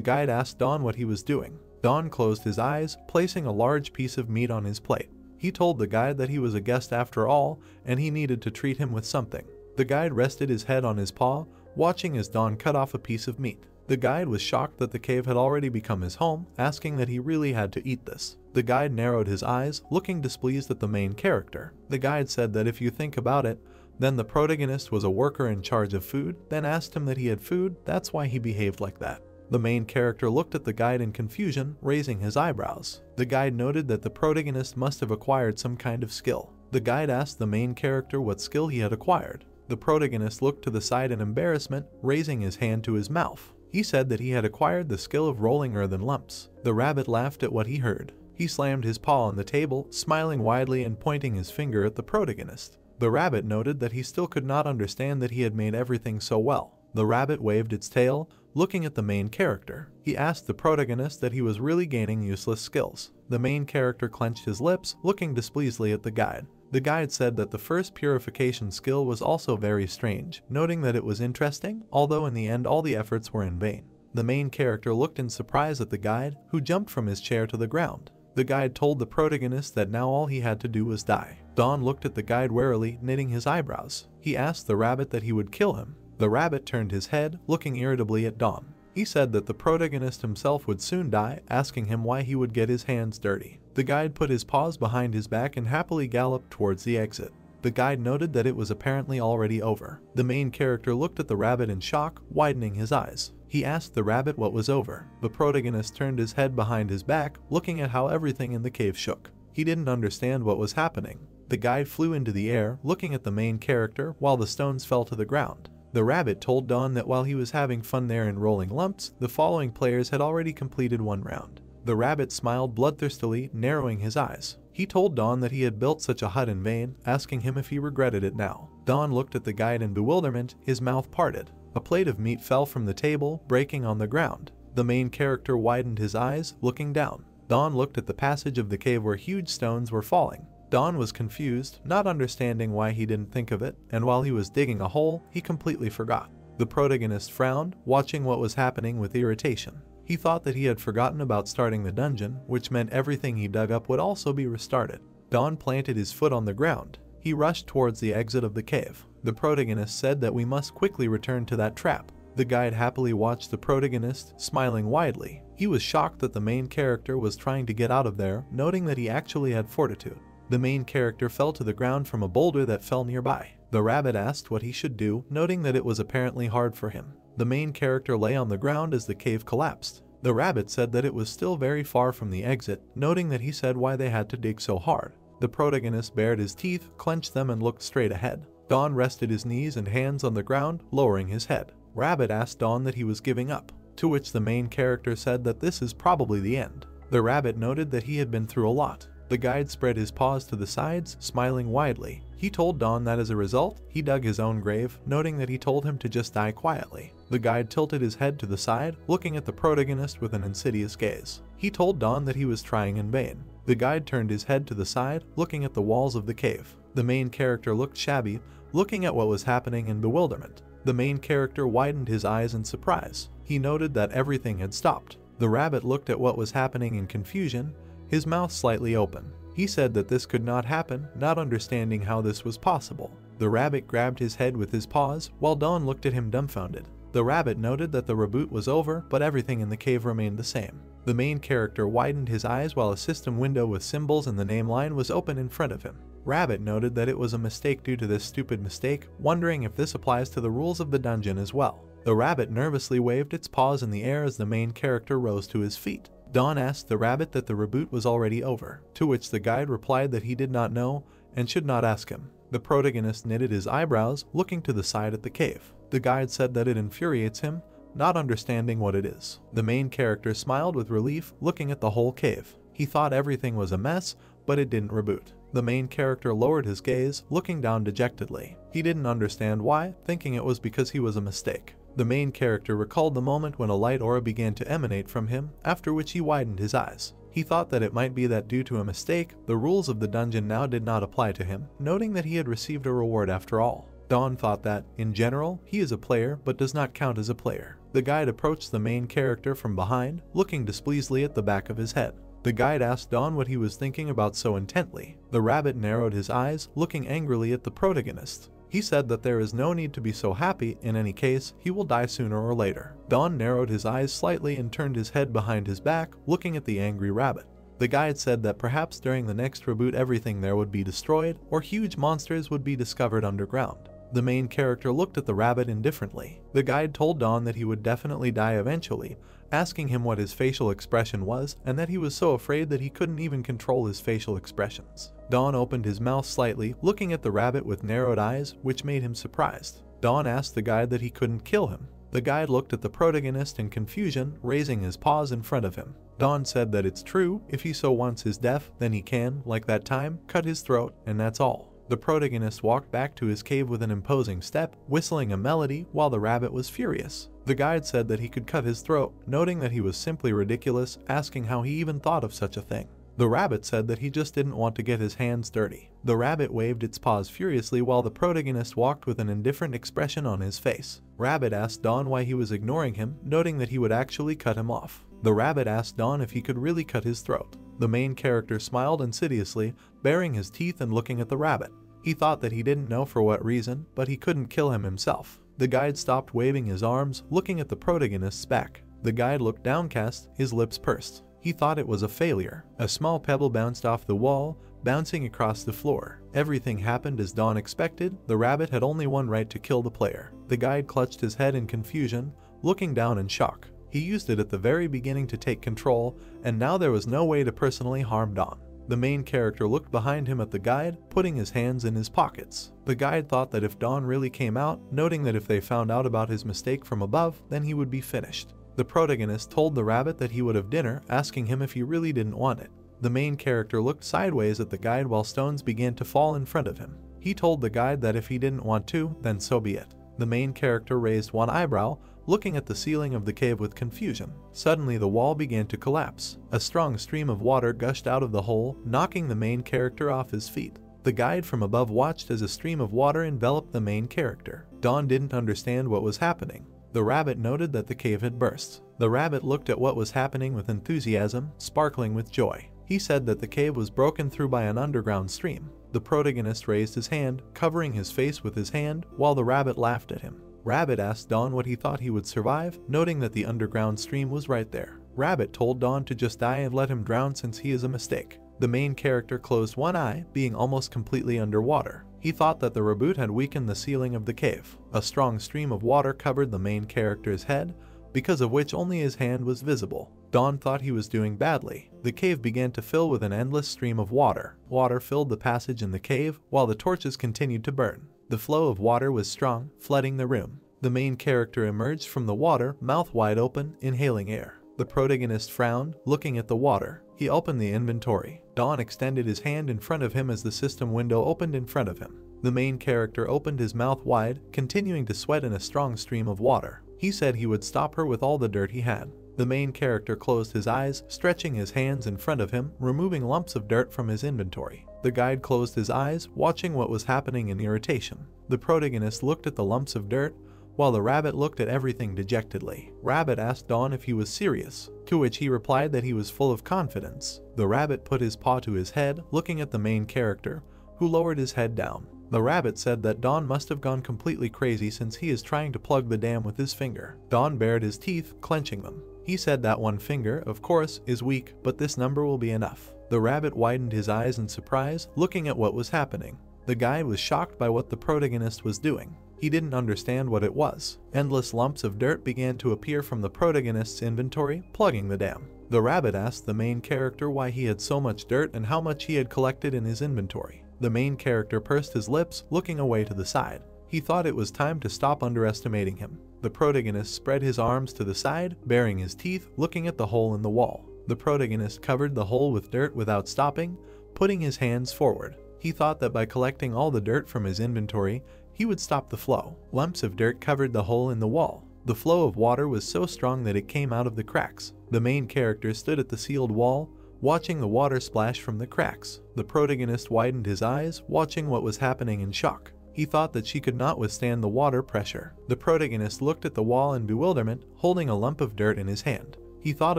guide asked Don what he was doing. Don closed his eyes, placing a large piece of meat on his plate. He told the guide that he was a guest after all, and he needed to treat him with something. The guide rested his head on his paw, watching as Don cut off a piece of meat. The guide was shocked that the cave had already become his home, asking that he really had to eat this. The guide narrowed his eyes, looking displeased at the main character. The guide said that if you think about it, then the protagonist was a worker in charge of food, then asked him that he had food, that's why he behaved like that. The main character looked at the guide in confusion, raising his eyebrows. The guide noted that the protagonist must have acquired some kind of skill. The guide asked the main character what skill he had acquired. The protagonist looked to the side in embarrassment, raising his hand to his mouth. He said that he had acquired the skill of rolling earthen lumps. The rabbit laughed at what he heard. He slammed his paw on the table, smiling widely and pointing his finger at the protagonist. The rabbit noted that he still could not understand that he had made everything so well. The rabbit waved its tail, looking at the main character. He asked the protagonist that he was really gaining useless skills. The main character clenched his lips, looking displeasedly at the guide. The guide said that the first purification skill was also very strange, noting that it was interesting, although in the end all the efforts were in vain. The main character looked in surprise at the guide, who jumped from his chair to the ground. The guide told the protagonist that now all he had to do was die. Don looked at the guide warily, knitting his eyebrows. He asked the rabbit that he would kill him. The rabbit turned his head, looking irritably at Don. He said that the protagonist himself would soon die, asking him why he would get his hands dirty. The guide put his paws behind his back and happily galloped towards the exit. The guide noted that it was apparently already over. The main character looked at the rabbit in shock, widening his eyes. He asked the rabbit what was over. The protagonist turned his head behind his back, looking at how everything in the cave shook. He didn't understand what was happening. The guide flew into the air, looking at the main character, while the stones fell to the ground. The rabbit told Don that while he was having fun there in rolling lumps, the following players had already completed one round. The rabbit smiled bloodthirstily, narrowing his eyes. He told Don that he had built such a hut in vain, asking him if he regretted it now. Don looked at the guide in bewilderment, his mouth parted. A plate of meat fell from the table, breaking on the ground. The main character widened his eyes, looking down. Don looked at the passage of the cave where huge stones were falling. Don was confused, not understanding why he didn't think of it, and while he was digging a hole, he completely forgot. The protagonist frowned, watching what was happening with irritation. He thought that he had forgotten about starting the dungeon, which meant everything he dug up would also be restarted. Don planted his foot on the ground. He rushed towards the exit of the cave. The protagonist said that we must quickly return to that trap. The guide happily watched the protagonist, smiling widely. He was shocked that the main character was trying to get out of there, noting that he actually had fortitude. The main character fell to the ground from a boulder that fell nearby. The rabbit asked what he should do, noting that it was apparently hard for him. The main character lay on the ground as the cave collapsed. The rabbit said that it was still very far from the exit, noting that he said why they had to dig so hard. The protagonist bared his teeth, clenched them, and looked straight ahead. Don rested his knees and hands on the ground, lowering his head. Rabbit asked Don that he was giving up, to which the main character said that this is probably the end. The rabbit noted that he had been through a lot. The guide spread his paws to the sides, smiling widely. He told Don that as a result, he dug his own grave, noting that he told him to just die quietly. The guide tilted his head to the side, looking at the protagonist with an insidious gaze. He told Don that he was trying in vain. The guide turned his head to the side, looking at the walls of the cave. The main character looked shabby, looking at what was happening in bewilderment. The main character widened his eyes in surprise. He noted that everything had stopped. The rabbit looked at what was happening in confusion, his mouth slightly open. He said that this could not happen, not understanding how this was possible. The rabbit grabbed his head with his paws, while Don looked at him dumbfounded. The rabbit noted that the reboot was over, but everything in the cave remained the same. The main character widened his eyes while a system window with symbols and the name line was open in front of him. Rabbit noted that it was a mistake due to this stupid mistake, wondering if this applies to the rules of the dungeon as well. The rabbit nervously waved its paws in the air as the main character rose to his feet. Don asked the rabbit that the reboot was already over, to which the guide replied that he did not know and should not ask him. The protagonist knitted his eyebrows, looking to the side at the cave. The guide said that it infuriates him, not understanding what it is. The main character smiled with relief, looking at the whole cave. He thought everything was a mess, but it didn't reboot. The main character lowered his gaze, looking down dejectedly. He didn't understand why, thinking it was because he was a mistake. The main character recalled the moment when a light aura began to emanate from him, after which he widened his eyes. He thought that it might be that due to a mistake, the rules of the dungeon now did not apply to him, noting that he had received a reward after all. Dawn thought that, in general, he is a player but does not count as a player. The guide approached the main character from behind, looking displeasedly at the back of his head. The guide asked Dawn what he was thinking about so intently. The rabbit narrowed his eyes, looking angrily at the protagonist. He said that there is no need to be so happy, in any case, he will die sooner or later. Dawn narrowed his eyes slightly and turned his head behind his back, looking at the angry rabbit. The guide said that perhaps during the next reboot everything there would be destroyed, or huge monsters would be discovered underground. The main character looked at the rabbit indifferently. The guide told Dawn that he would definitely die eventually, asking him what his facial expression was and that he was so afraid that he couldn't even control his facial expressions. Dawn opened his mouth slightly, looking at the rabbit with narrowed eyes, which made him surprised. Dawn asked the guide that he couldn't kill him. The guide looked at the protagonist in confusion, raising his paws in front of him. Dawn said that it's true, if he so wants his death, then he can, like that time, cut his throat, and that's all. The protagonist walked back to his cave with an imposing step, whistling a melody while the rabbit was furious. The guide said that he could cut his throat, noting that he was simply ridiculous, asking how he even thought of such a thing. The rabbit said that he just didn't want to get his hands dirty. The rabbit waved its paws furiously while the protagonist walked with an indifferent expression on his face. Rabbit asked Dawn why he was ignoring him, noting that he would actually cut him off. The rabbit asked Dawn if he could really cut his throat. The main character smiled insidiously, baring his teeth and looking at the rabbit. He thought that he didn't know for what reason, but he couldn't kill him himself. The guide stopped waving his arms, looking at the protagonist's back. The guide looked downcast, his lips pursed. He thought it was a failure. A small pebble bounced off the wall, bouncing across the floor. Everything happened as Dawn expected. The rabbit had only one right to kill the player. The guide clutched his head in confusion, looking down in shock. He used it at the very beginning to take control, and now there was no way to personally harm Dawn. The main character looked behind him at the guide, putting his hands in his pockets. The guide thought that if Dawn really came out, noting that if they found out about his mistake from above, then he would be finished. The protagonist told the rabbit that he would have dinner, asking him if he really didn't want it. The main character looked sideways at the guide while stones began to fall in front of him. He told the guide that if he didn't want to, then so be it. The main character raised one eyebrow, looking at the ceiling of the cave with confusion. Suddenly the wall began to collapse. A strong stream of water gushed out of the hole, knocking the main character off his feet. The guide from above watched as a stream of water enveloped the main character. Dawn didn't understand what was happening. The rabbit noted that the cave had burst. The rabbit looked at what was happening with enthusiasm, sparkling with joy. He said that the cave was broken through by an underground stream. The protagonist raised his hand, covering his face with his hand, while the rabbit laughed at him. Rabbit asked Dawn what he thought he would survive, noting that the underground stream was right there. Rabbit told Dawn to just die and let him drown since he is a mistake. The main character closed one eye, being almost completely underwater. He thought that the reboot had weakened the ceiling of the cave. A strong stream of water covered the main character's head, because of which only his hand was visible. Dawn thought he was doing badly. The cave began to fill with an endless stream of water. Water filled the passage in the cave, while the torches continued to burn. The flow of water was strong, flooding the room. The main character emerged from the water, mouth wide open, inhaling air. The protagonist frowned, looking at the water. He opened the inventory. Dawn extended his hand in front of him as the system window opened in front of him. The main character opened his mouth wide, continuing to sweat in a strong stream of water. He said he would stop her with all the dirt he had. The main character closed his eyes, stretching his hands in front of him, removing lumps of dirt from his inventory. The guide closed his eyes, watching what was happening in irritation. The protagonist looked at the lumps of dirt, while the rabbit looked at everything dejectedly. Rabbit asked Dawn if he was serious, to which he replied that he was full of confidence. The rabbit put his paw to his head, looking at the main character, who lowered his head down. The rabbit said that Dawn must have gone completely crazy since he is trying to plug the dam with his finger. Dawn bared his teeth, clenching them. He said that one finger, of course, is weak, but this number will be enough. The rabbit widened his eyes in surprise, looking at what was happening. The guide was shocked by what the protagonist was doing. He didn't understand what it was. Endless lumps of dirt began to appear from the protagonist's inventory, plugging the dam. The rabbit asked the main character why he had so much dirt and how much he had collected in his inventory. The main character pursed his lips, looking away to the side. He thought it was time to stop underestimating him. The protagonist spread his arms to the side, baring his teeth, looking at the hole in the wall. The protagonist covered the hole with dirt without stopping, putting his hands forward. He thought that by collecting all the dirt from his inventory, he would stop the flow. Lumps of dirt covered the hole in the wall. The flow of water was so strong that it came out of the cracks. The main character stood at the sealed wall, watching the water splash from the cracks. The protagonist widened his eyes, watching what was happening in shock. He thought that she could not withstand the water pressure. The protagonist looked at the wall in bewilderment, holding a lump of dirt in his hand. He thought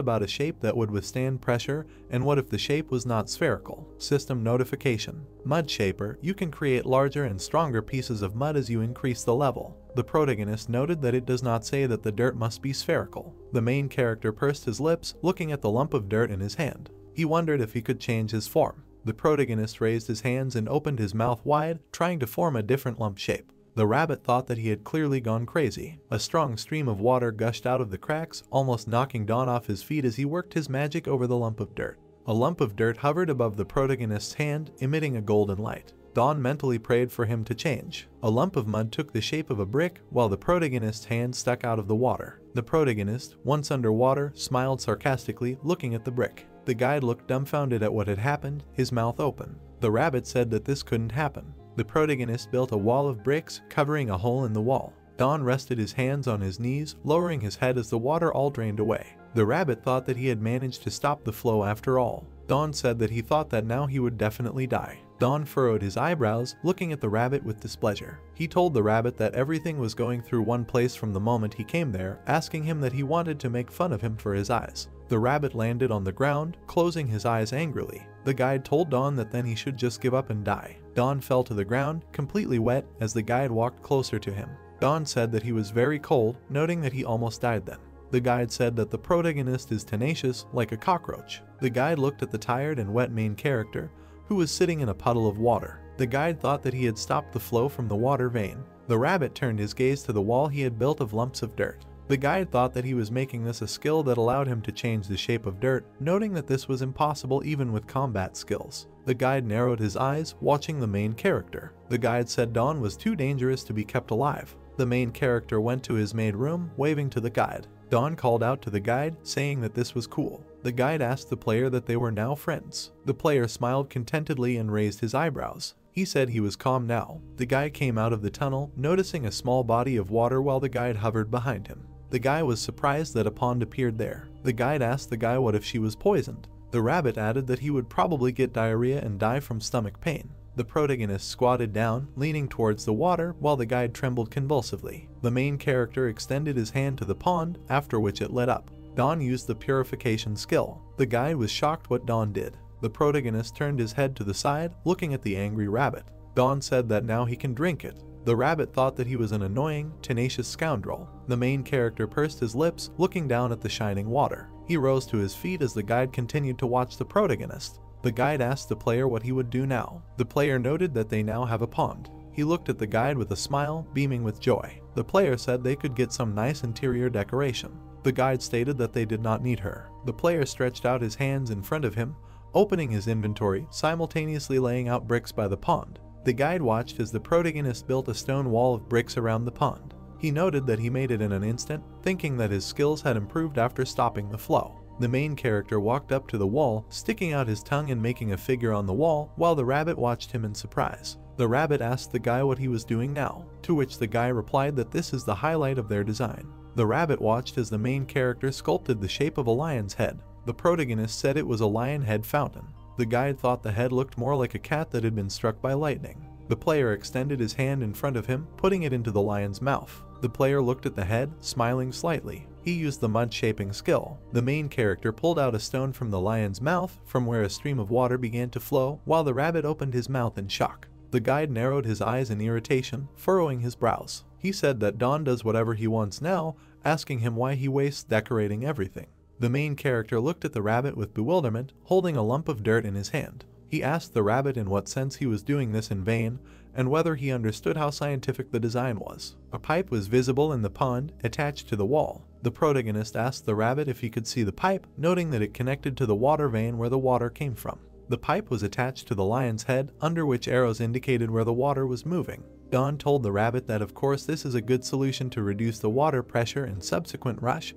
about a shape that would withstand pressure, and what if the shape was not spherical? System notification. Mud Shaper. You can create larger and stronger pieces of mud as you increase the level. The protagonist noted that it does not say that the dirt must be spherical. The main character pursed his lips, looking at the lump of dirt in his hand. He wondered if he could change his form. The protagonist raised his hands and opened his mouth wide, trying to form a different lump shape. The rabbit thought that he had clearly gone crazy. A strong stream of water gushed out of the cracks, almost knocking Don off his feet as he worked his magic over the lump of dirt. A lump of dirt hovered above the protagonist's hand, emitting a golden light. Don mentally prayed for him to change. A lump of mud took the shape of a brick, while the protagonist's hand stuck out of the water. The protagonist, once underwater, smiled sarcastically, looking at the brick. The guide looked dumbfounded at what had happened, his mouth open. The rabbit said that this couldn't happen. The protagonist built a wall of bricks, covering a hole in the wall. Don rested his hands on his knees, lowering his head as the water all drained away. The rabbit thought that he had managed to stop the flow after all. Don said that he thought that now he would definitely die. Don furrowed his eyebrows, looking at the rabbit with displeasure. He told the rabbit that everything was going through one place from the moment he came there, asking him that he wanted to make fun of him for his eyes. The rabbit landed on the ground, closing his eyes angrily. The guide told Don that then he should just give up and die. Don fell to the ground, completely wet, as the guide walked closer to him. Don said that he was very cold, noting that he almost died then. The guide said that the protagonist is tenacious, like a cockroach. The guide looked at the tired and wet main character, who was sitting in a puddle of water. The guide thought that he had stopped the flow from the water vein. The rabbit turned his gaze to the wall he had built of lumps of dirt. The guide thought that he was making this a skill that allowed him to change the shape of dirt, noting that this was impossible even with combat skills. The guide narrowed his eyes, watching the main character. The guide said Don was too dangerous to be kept alive. The main character went to his maid room, waving to the guide. Don called out to the guide, saying that this was cool. The guide asked the player that they were now friends. The player smiled contentedly and raised his eyebrows. He said he was calm now. The guy came out of the tunnel, noticing a small body of water while the guide hovered behind him. The guy was surprised that a pond appeared there. The guide asked the guy what if she was poisoned. The rabbit added that he would probably get diarrhea and die from stomach pain. The protagonist squatted down, leaning towards the water, while the guide trembled convulsively. The main character extended his hand to the pond, after which it lit up. Don used the purification skill. The guide was shocked what Don did. The protagonist turned his head to the side, looking at the angry rabbit. Don said that now he can drink it. The rabbit thought that he was an annoying, tenacious scoundrel. The main character pursed his lips, looking down at the shining water. He rose to his feet as the guide continued to watch the protagonist. The guide asked the player what he would do now. The player noted that they now have a pond. He looked at the guide with a smile, beaming with joy. The player said they could get some nice interior decoration. The guide stated that they did not need her. The player stretched out his hands in front of him, opening his inventory, simultaneously laying out bricks by the pond. The guide watched as the protagonist built a stone wall of bricks around the pond. He noted that he made it in an instant, thinking that his skills had improved after stopping the flow. The main character walked up to the wall, sticking out his tongue and making a figure on the wall, while the rabbit watched him in surprise. The rabbit asked the guy what he was doing now, to which the guy replied that this is the highlight of their design. The rabbit watched as the main character sculpted the shape of a lion's head. The protagonist said it was a lion head fountain. The guide thought the head looked more like a cat that had been struck by lightning. The player extended his hand in front of him, putting it into the lion's mouth. The player looked at the head, smiling slightly. He used the mud shaping skill. The main character pulled out a stone from the lion's mouth, from where a stream of water began to flow, while the rabbit opened his mouth in shock. The guide narrowed his eyes in irritation, furrowing his brows. He said that Don does whatever he wants now, asking him why he wastes decorating everything. The main character looked at the rabbit with bewilderment, holding a lump of dirt in his hand. He asked the rabbit in what sense he was doing this in vain, and whether he understood how scientific the design was. A pipe was visible in the pond, attached to the wall. The protagonist asked the rabbit if he could see the pipe, noting that it connected to the water vein where the water came from. The pipe was attached to the lion's head, under which arrows indicated where the water was moving. Don told the rabbit that of course this is a good solution to reduce the water pressure and subsequent rush,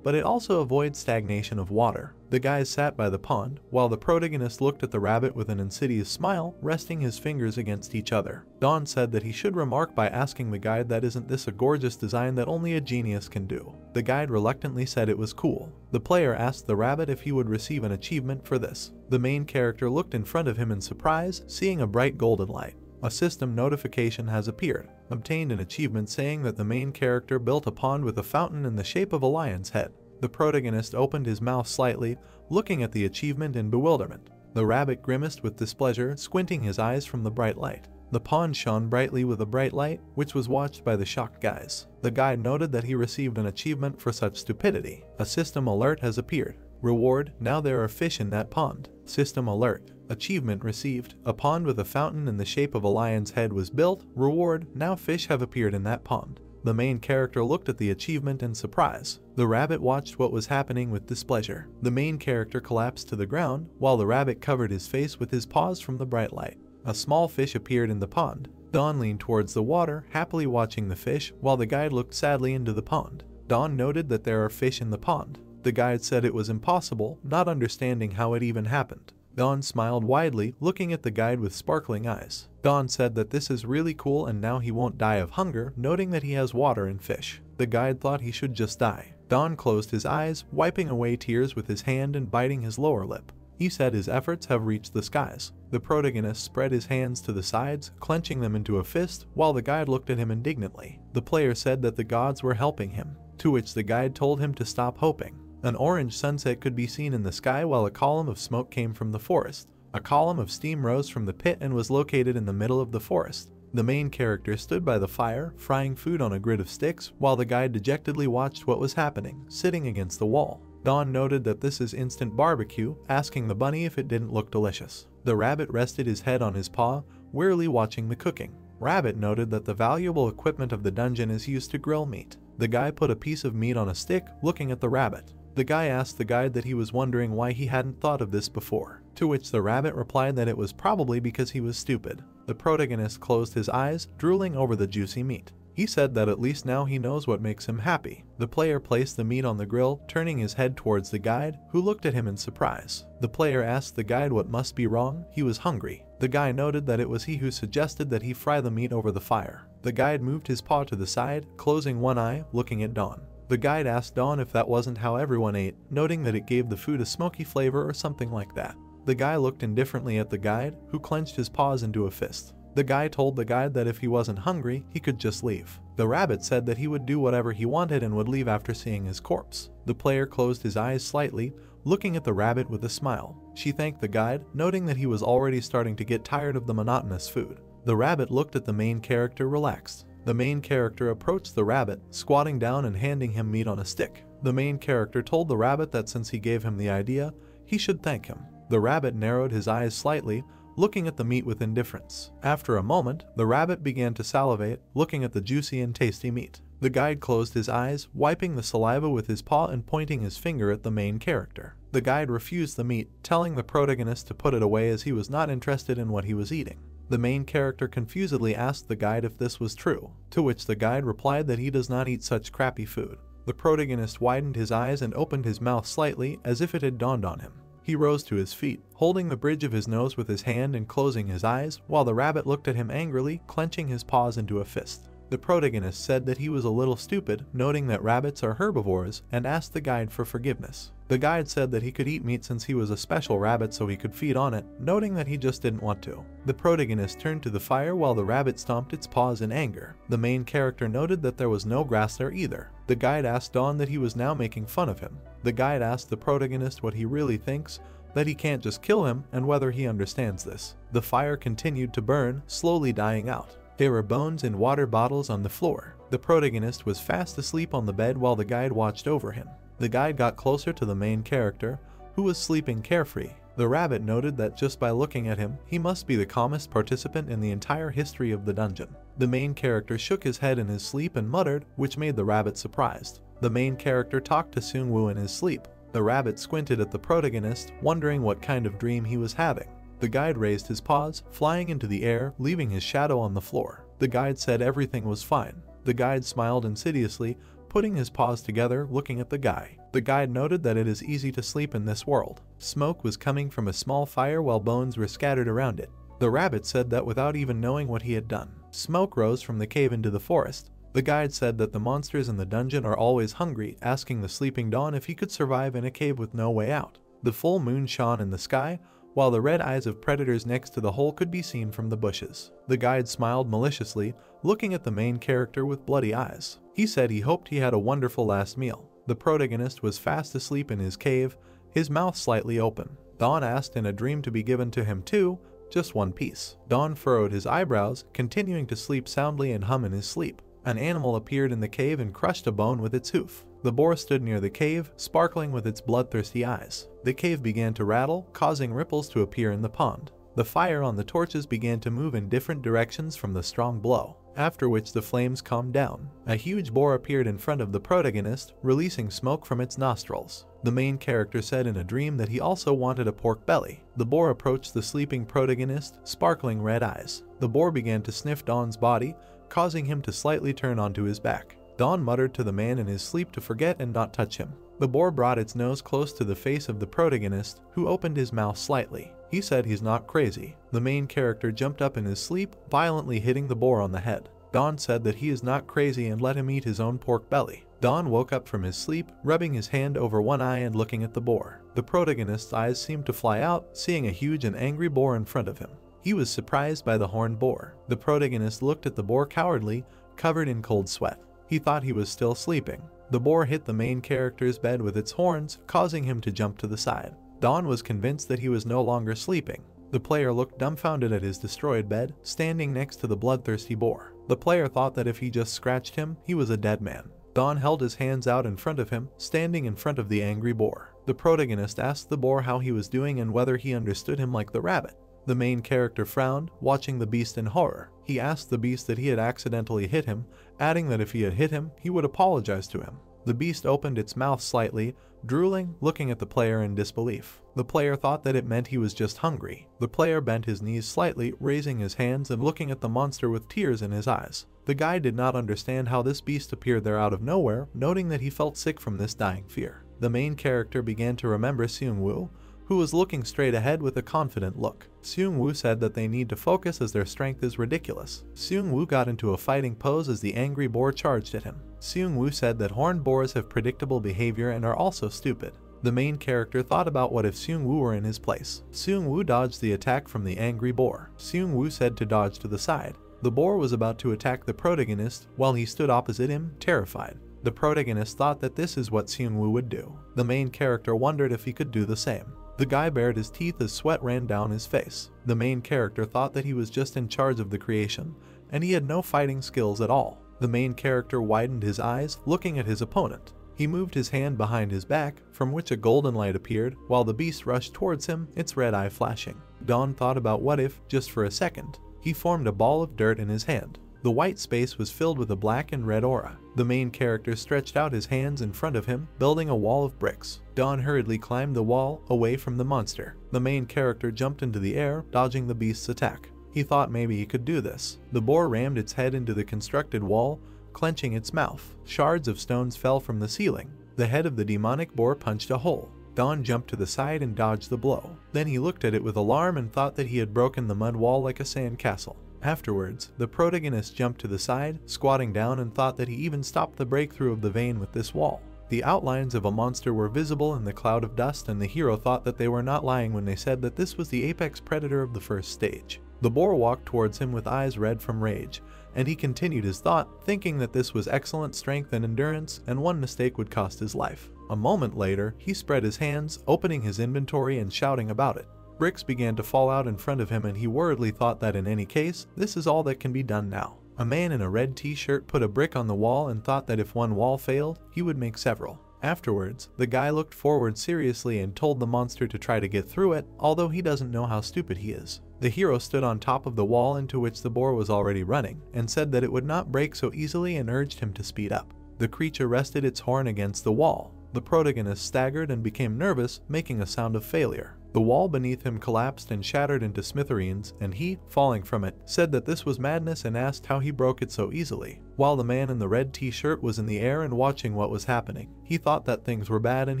but it also avoids stagnation of water. The guys sat by the pond, while the protagonist looked at the rabbit with an insidious smile, resting his fingers against each other. Don said that he should remark by asking the guide that isn't this a gorgeous design that only a genius can do. The guide reluctantly said it was cool. The player asked the rabbit if he would receive an achievement for this. The main character looked in front of him in surprise, seeing a bright golden light. A system notification has appeared. Obtained an achievement saying that the main character built a pond with a fountain in the shape of a lion's head. The protagonist opened his mouth slightly, looking at the achievement in bewilderment. The rabbit grimaced with displeasure, squinting his eyes from the bright light. The pond shone brightly with a bright light, which was watched by the shocked guys. The guide noted that he received an achievement for such stupidity. A system alert has appeared. Reward: now there are fish in that pond. System alert. Achievement received. A pond with a fountain in the shape of a lion's head was built. Reward: now fish have appeared in that pond. The main character looked at the achievement in surprise. The rabbit watched what was happening with displeasure. The main character collapsed to the ground, while the rabbit covered his face with his paws from the bright light. A small fish appeared in the pond. Don leaned towards the water, happily watching the fish, while the guide looked sadly into the pond. Don noted that there are fish in the pond. The guide said it was impossible, not understanding how it even happened. Don smiled widely, looking at the guide with sparkling eyes. Don said that this is really cool and now he won't die of hunger, noting that he has water and fish. The guide thought he should just die. Don closed his eyes, wiping away tears with his hand and biting his lower lip. He said his efforts have reached the skies. The protagonist spread his hands to the sides, clenching them into a fist, while the guide looked at him indignantly. The player said that the gods were helping him, to which the guide told him to stop hoping. An orange sunset could be seen in the sky while a column of smoke came from the forest. A column of steam rose from the pit and was located in the middle of the forest. The main character stood by the fire, frying food on a grid of sticks, while the guide dejectedly watched what was happening, sitting against the wall. Don noted that this is instant barbecue, asking the bunny if it didn't look delicious. The rabbit rested his head on his paw, wearily watching the cooking. Rabbit noted that the valuable equipment of the dungeon is used to grill meat. The guy put a piece of meat on a stick, looking at the rabbit. The guy asked the guide that he was wondering why he hadn't thought of this before, to which the rabbit replied that it was probably because he was stupid. The protagonist closed his eyes, drooling over the juicy meat. He said that at least now he knows what makes him happy. The player placed the meat on the grill, turning his head towards the guide, who looked at him in surprise. The player asked the guide what must be wrong. He was hungry. The guy noted that it was he who suggested that he fry the meat over the fire. The guide moved his paw to the side, closing one eye, looking at Don. The guide asked Don if that wasn't how everyone ate, noting that it gave the food a smoky flavor or something like that. The guy looked indifferently at the guide, who clenched his paws into a fist. The guy told the guide that if he wasn't hungry, he could just leave. The rabbit said that he would do whatever he wanted and would leave after seeing his corpse. The player closed his eyes slightly, looking at the rabbit with a smile. She thanked the guide, noting that he was already starting to get tired of the monotonous food. The rabbit looked at the main character relaxed. The main character approached the rabbit, squatting down and handing him meat on a stick. The main character told the rabbit that since he gave him the idea, he should thank him. The rabbit narrowed his eyes slightly, looking at the meat with indifference. After a moment, the rabbit began to salivate, looking at the juicy and tasty meat. The guide closed his eyes, wiping the saliva with his paw and pointing his finger at the main character. The guide refused the meat, telling the protagonist to put it away as he was not interested in what he was eating. The main character confusedly asked the guide if this was true, to which the guide replied that he does not eat such crappy food. The protagonist widened his eyes and opened his mouth slightly, as if it had dawned on him. He rose to his feet, holding the bridge of his nose with his hand and closing his eyes, while the rabbit looked at him angrily, clenching his paws into a fist. The protagonist said that he was a little stupid, noting that rabbits are herbivores, and asked the guide for forgiveness. The guide said that he could eat meat since he was a special rabbit so he could feed on it, noting that he just didn't want to. The protagonist turned to the fire while the rabbit stomped its paws in anger. The main character noted that there was no grass there either. The guide asked Don that he was now making fun of him. The guide asked the protagonist what he really thinks, that he can't just kill him, and whether he understands this. The fire continued to burn, slowly dying out. There were bones and water bottles on the floor. The protagonist was fast asleep on the bed while the guide watched over him. The guide got closer to the main character, who was sleeping carefree. The rabbit noted that just by looking at him, he must be the calmest participant in the entire history of the dungeon. The main character shook his head in his sleep and muttered, which made the rabbit surprised. The main character talked to Seung-woo in his sleep. The rabbit squinted at the protagonist, wondering what kind of dream he was having. The guide raised his paws, flying into the air, leaving his shadow on the floor. The guide said everything was fine. The guide smiled insidiously, putting his paws together, looking at the guy. The guide noted that it is easy to sleep in this world. Smoke was coming from a small fire while bones were scattered around it. The rabbit said that without even knowing what he had done. Smoke rose from the cave into the forest. The guide said that the monsters in the dungeon are always hungry, asking the sleeping Dawn if he could survive in a cave with no way out. The full moon shone in the sky, while the red eyes of predators next to the hole could be seen from the bushes. The guide smiled maliciously, looking at the main character with bloody eyes. He said he hoped he had a wonderful last meal. The protagonist was fast asleep in his cave, his mouth slightly open. Dawn asked in a dream to be given to him too, just one piece. Dawn furrowed his eyebrows, continuing to sleep soundly and hum in his sleep. An animal appeared in the cave and crushed a bone with its hoof. The boar stood near the cave, sparkling with its bloodthirsty eyes. The cave began to rattle, causing ripples to appear in the pond. The fire on the torches began to move in different directions from the strong blow, after which the flames calmed down. A huge boar appeared in front of the protagonist, releasing smoke from its nostrils. The main character said in a dream that he also wanted a pork belly. The boar approached the sleeping protagonist, sparkling red eyes. The boar began to sniff Dawn's body, causing him to slightly turn onto his back. Dawn muttered to the man in his sleep to forget and not touch him. The boar brought its nose close to the face of the protagonist, who opened his mouth slightly. He said he's not crazy. The main character jumped up in his sleep, violently hitting the boar on the head. Dawn said that he is not crazy and let him eat his own pork belly. Dawn woke up from his sleep, rubbing his hand over one eye and looking at the boar. The protagonist's eyes seemed to fly out, seeing a huge and angry boar in front of him. He was surprised by the horned boar. The protagonist looked at the boar cowardly, covered in cold sweat. He thought he was still sleeping. The boar hit the main character's bed with its horns, causing him to jump to the side. Dawn was convinced that he was no longer sleeping. The player looked dumbfounded at his destroyed bed, standing next to the bloodthirsty boar. The player thought that if he just scratched him, he was a dead man. Dawn held his hands out in front of him, standing in front of the angry boar. The protagonist asked the boar how he was doing and whether he understood him like the rabbit. The main character frowned, watching the beast in horror. He asked the beast that he had accidentally hit him, adding that if he had hit him, he would apologize to him. The beast opened its mouth slightly, drooling, looking at the player in disbelief. The player thought that it meant he was just hungry. The player bent his knees slightly, raising his hands and looking at the monster with tears in his eyes. The guy did not understand how this beast appeared there out of nowhere, noting that he felt sick from this dying fear. The main character began to remember Seung-woo, who was looking straight ahead with a confident look. Seung-woo said that they need to focus as their strength is ridiculous. Seung-woo got into a fighting pose as the angry boar charged at him. Seung-woo said that horned boars have predictable behavior and are also stupid. The main character thought about what if Seung-woo were in his place. Seung-woo dodged the attack from the angry boar. Seung-woo said to dodge to the side. The boar was about to attack the protagonist while he stood opposite him, terrified. The protagonist thought that this is what Seung-woo would do. The main character wondered if he could do the same. The guy bared his teeth as sweat ran down his face. The main character thought that he was just in charge of the creation, and he had no fighting skills at all. The main character widened his eyes, looking at his opponent. He moved his hand behind his back, from which a golden light appeared, while the beast rushed towards him, its red eye flashing. Dawn thought about what if, just for a second, he formed a ball of dirt in his hand. The white space was filled with a black and red aura. The main character stretched out his hands in front of him, building a wall of bricks. Dawn hurriedly climbed the wall, away from the monster. The main character jumped into the air, dodging the beast's attack. He thought maybe he could do this. The boar rammed its head into the constructed wall, clenching its mouth. Shards of stones fell from the ceiling. The head of the demonic boar punched a hole. Dawn jumped to the side and dodged the blow. Then he looked at it with alarm and thought that he had broken the mud wall like a sand castle. Afterwards, the protagonist jumped to the side, squatting down, and thought that he even stopped the breakthrough of the vein with this wall. The outlines of a monster were visible in the cloud of dust, and the hero thought that they were not lying when they said that this was the apex predator of the first stage. The boar walked towards him with eyes red from rage, and he continued his thought, thinking that this was excellent strength and endurance, and one mistake would cost his life. A moment later, he spread his hands, opening his inventory and shouting about it. Bricks began to fall out in front of him, and he worriedly thought that in any case, this is all that can be done now. A man in a red t-shirt put a brick on the wall and thought that if one wall failed, he would make several. Afterwards, the guy looked forward seriously and told the monster to try to get through it, although he doesn't know how stupid he is. The hero stood on top of the wall into which the boar was already running, and said that it would not break so easily and urged him to speed up. The creature rested its horn against the wall. The protagonist staggered and became nervous, making a sound of failure. The wall beneath him collapsed and shattered into smithereens, and he, falling from it, said that this was madness and asked how he broke it so easily. While the man in the red t-shirt was in the air and watching what was happening, he thought that things were bad and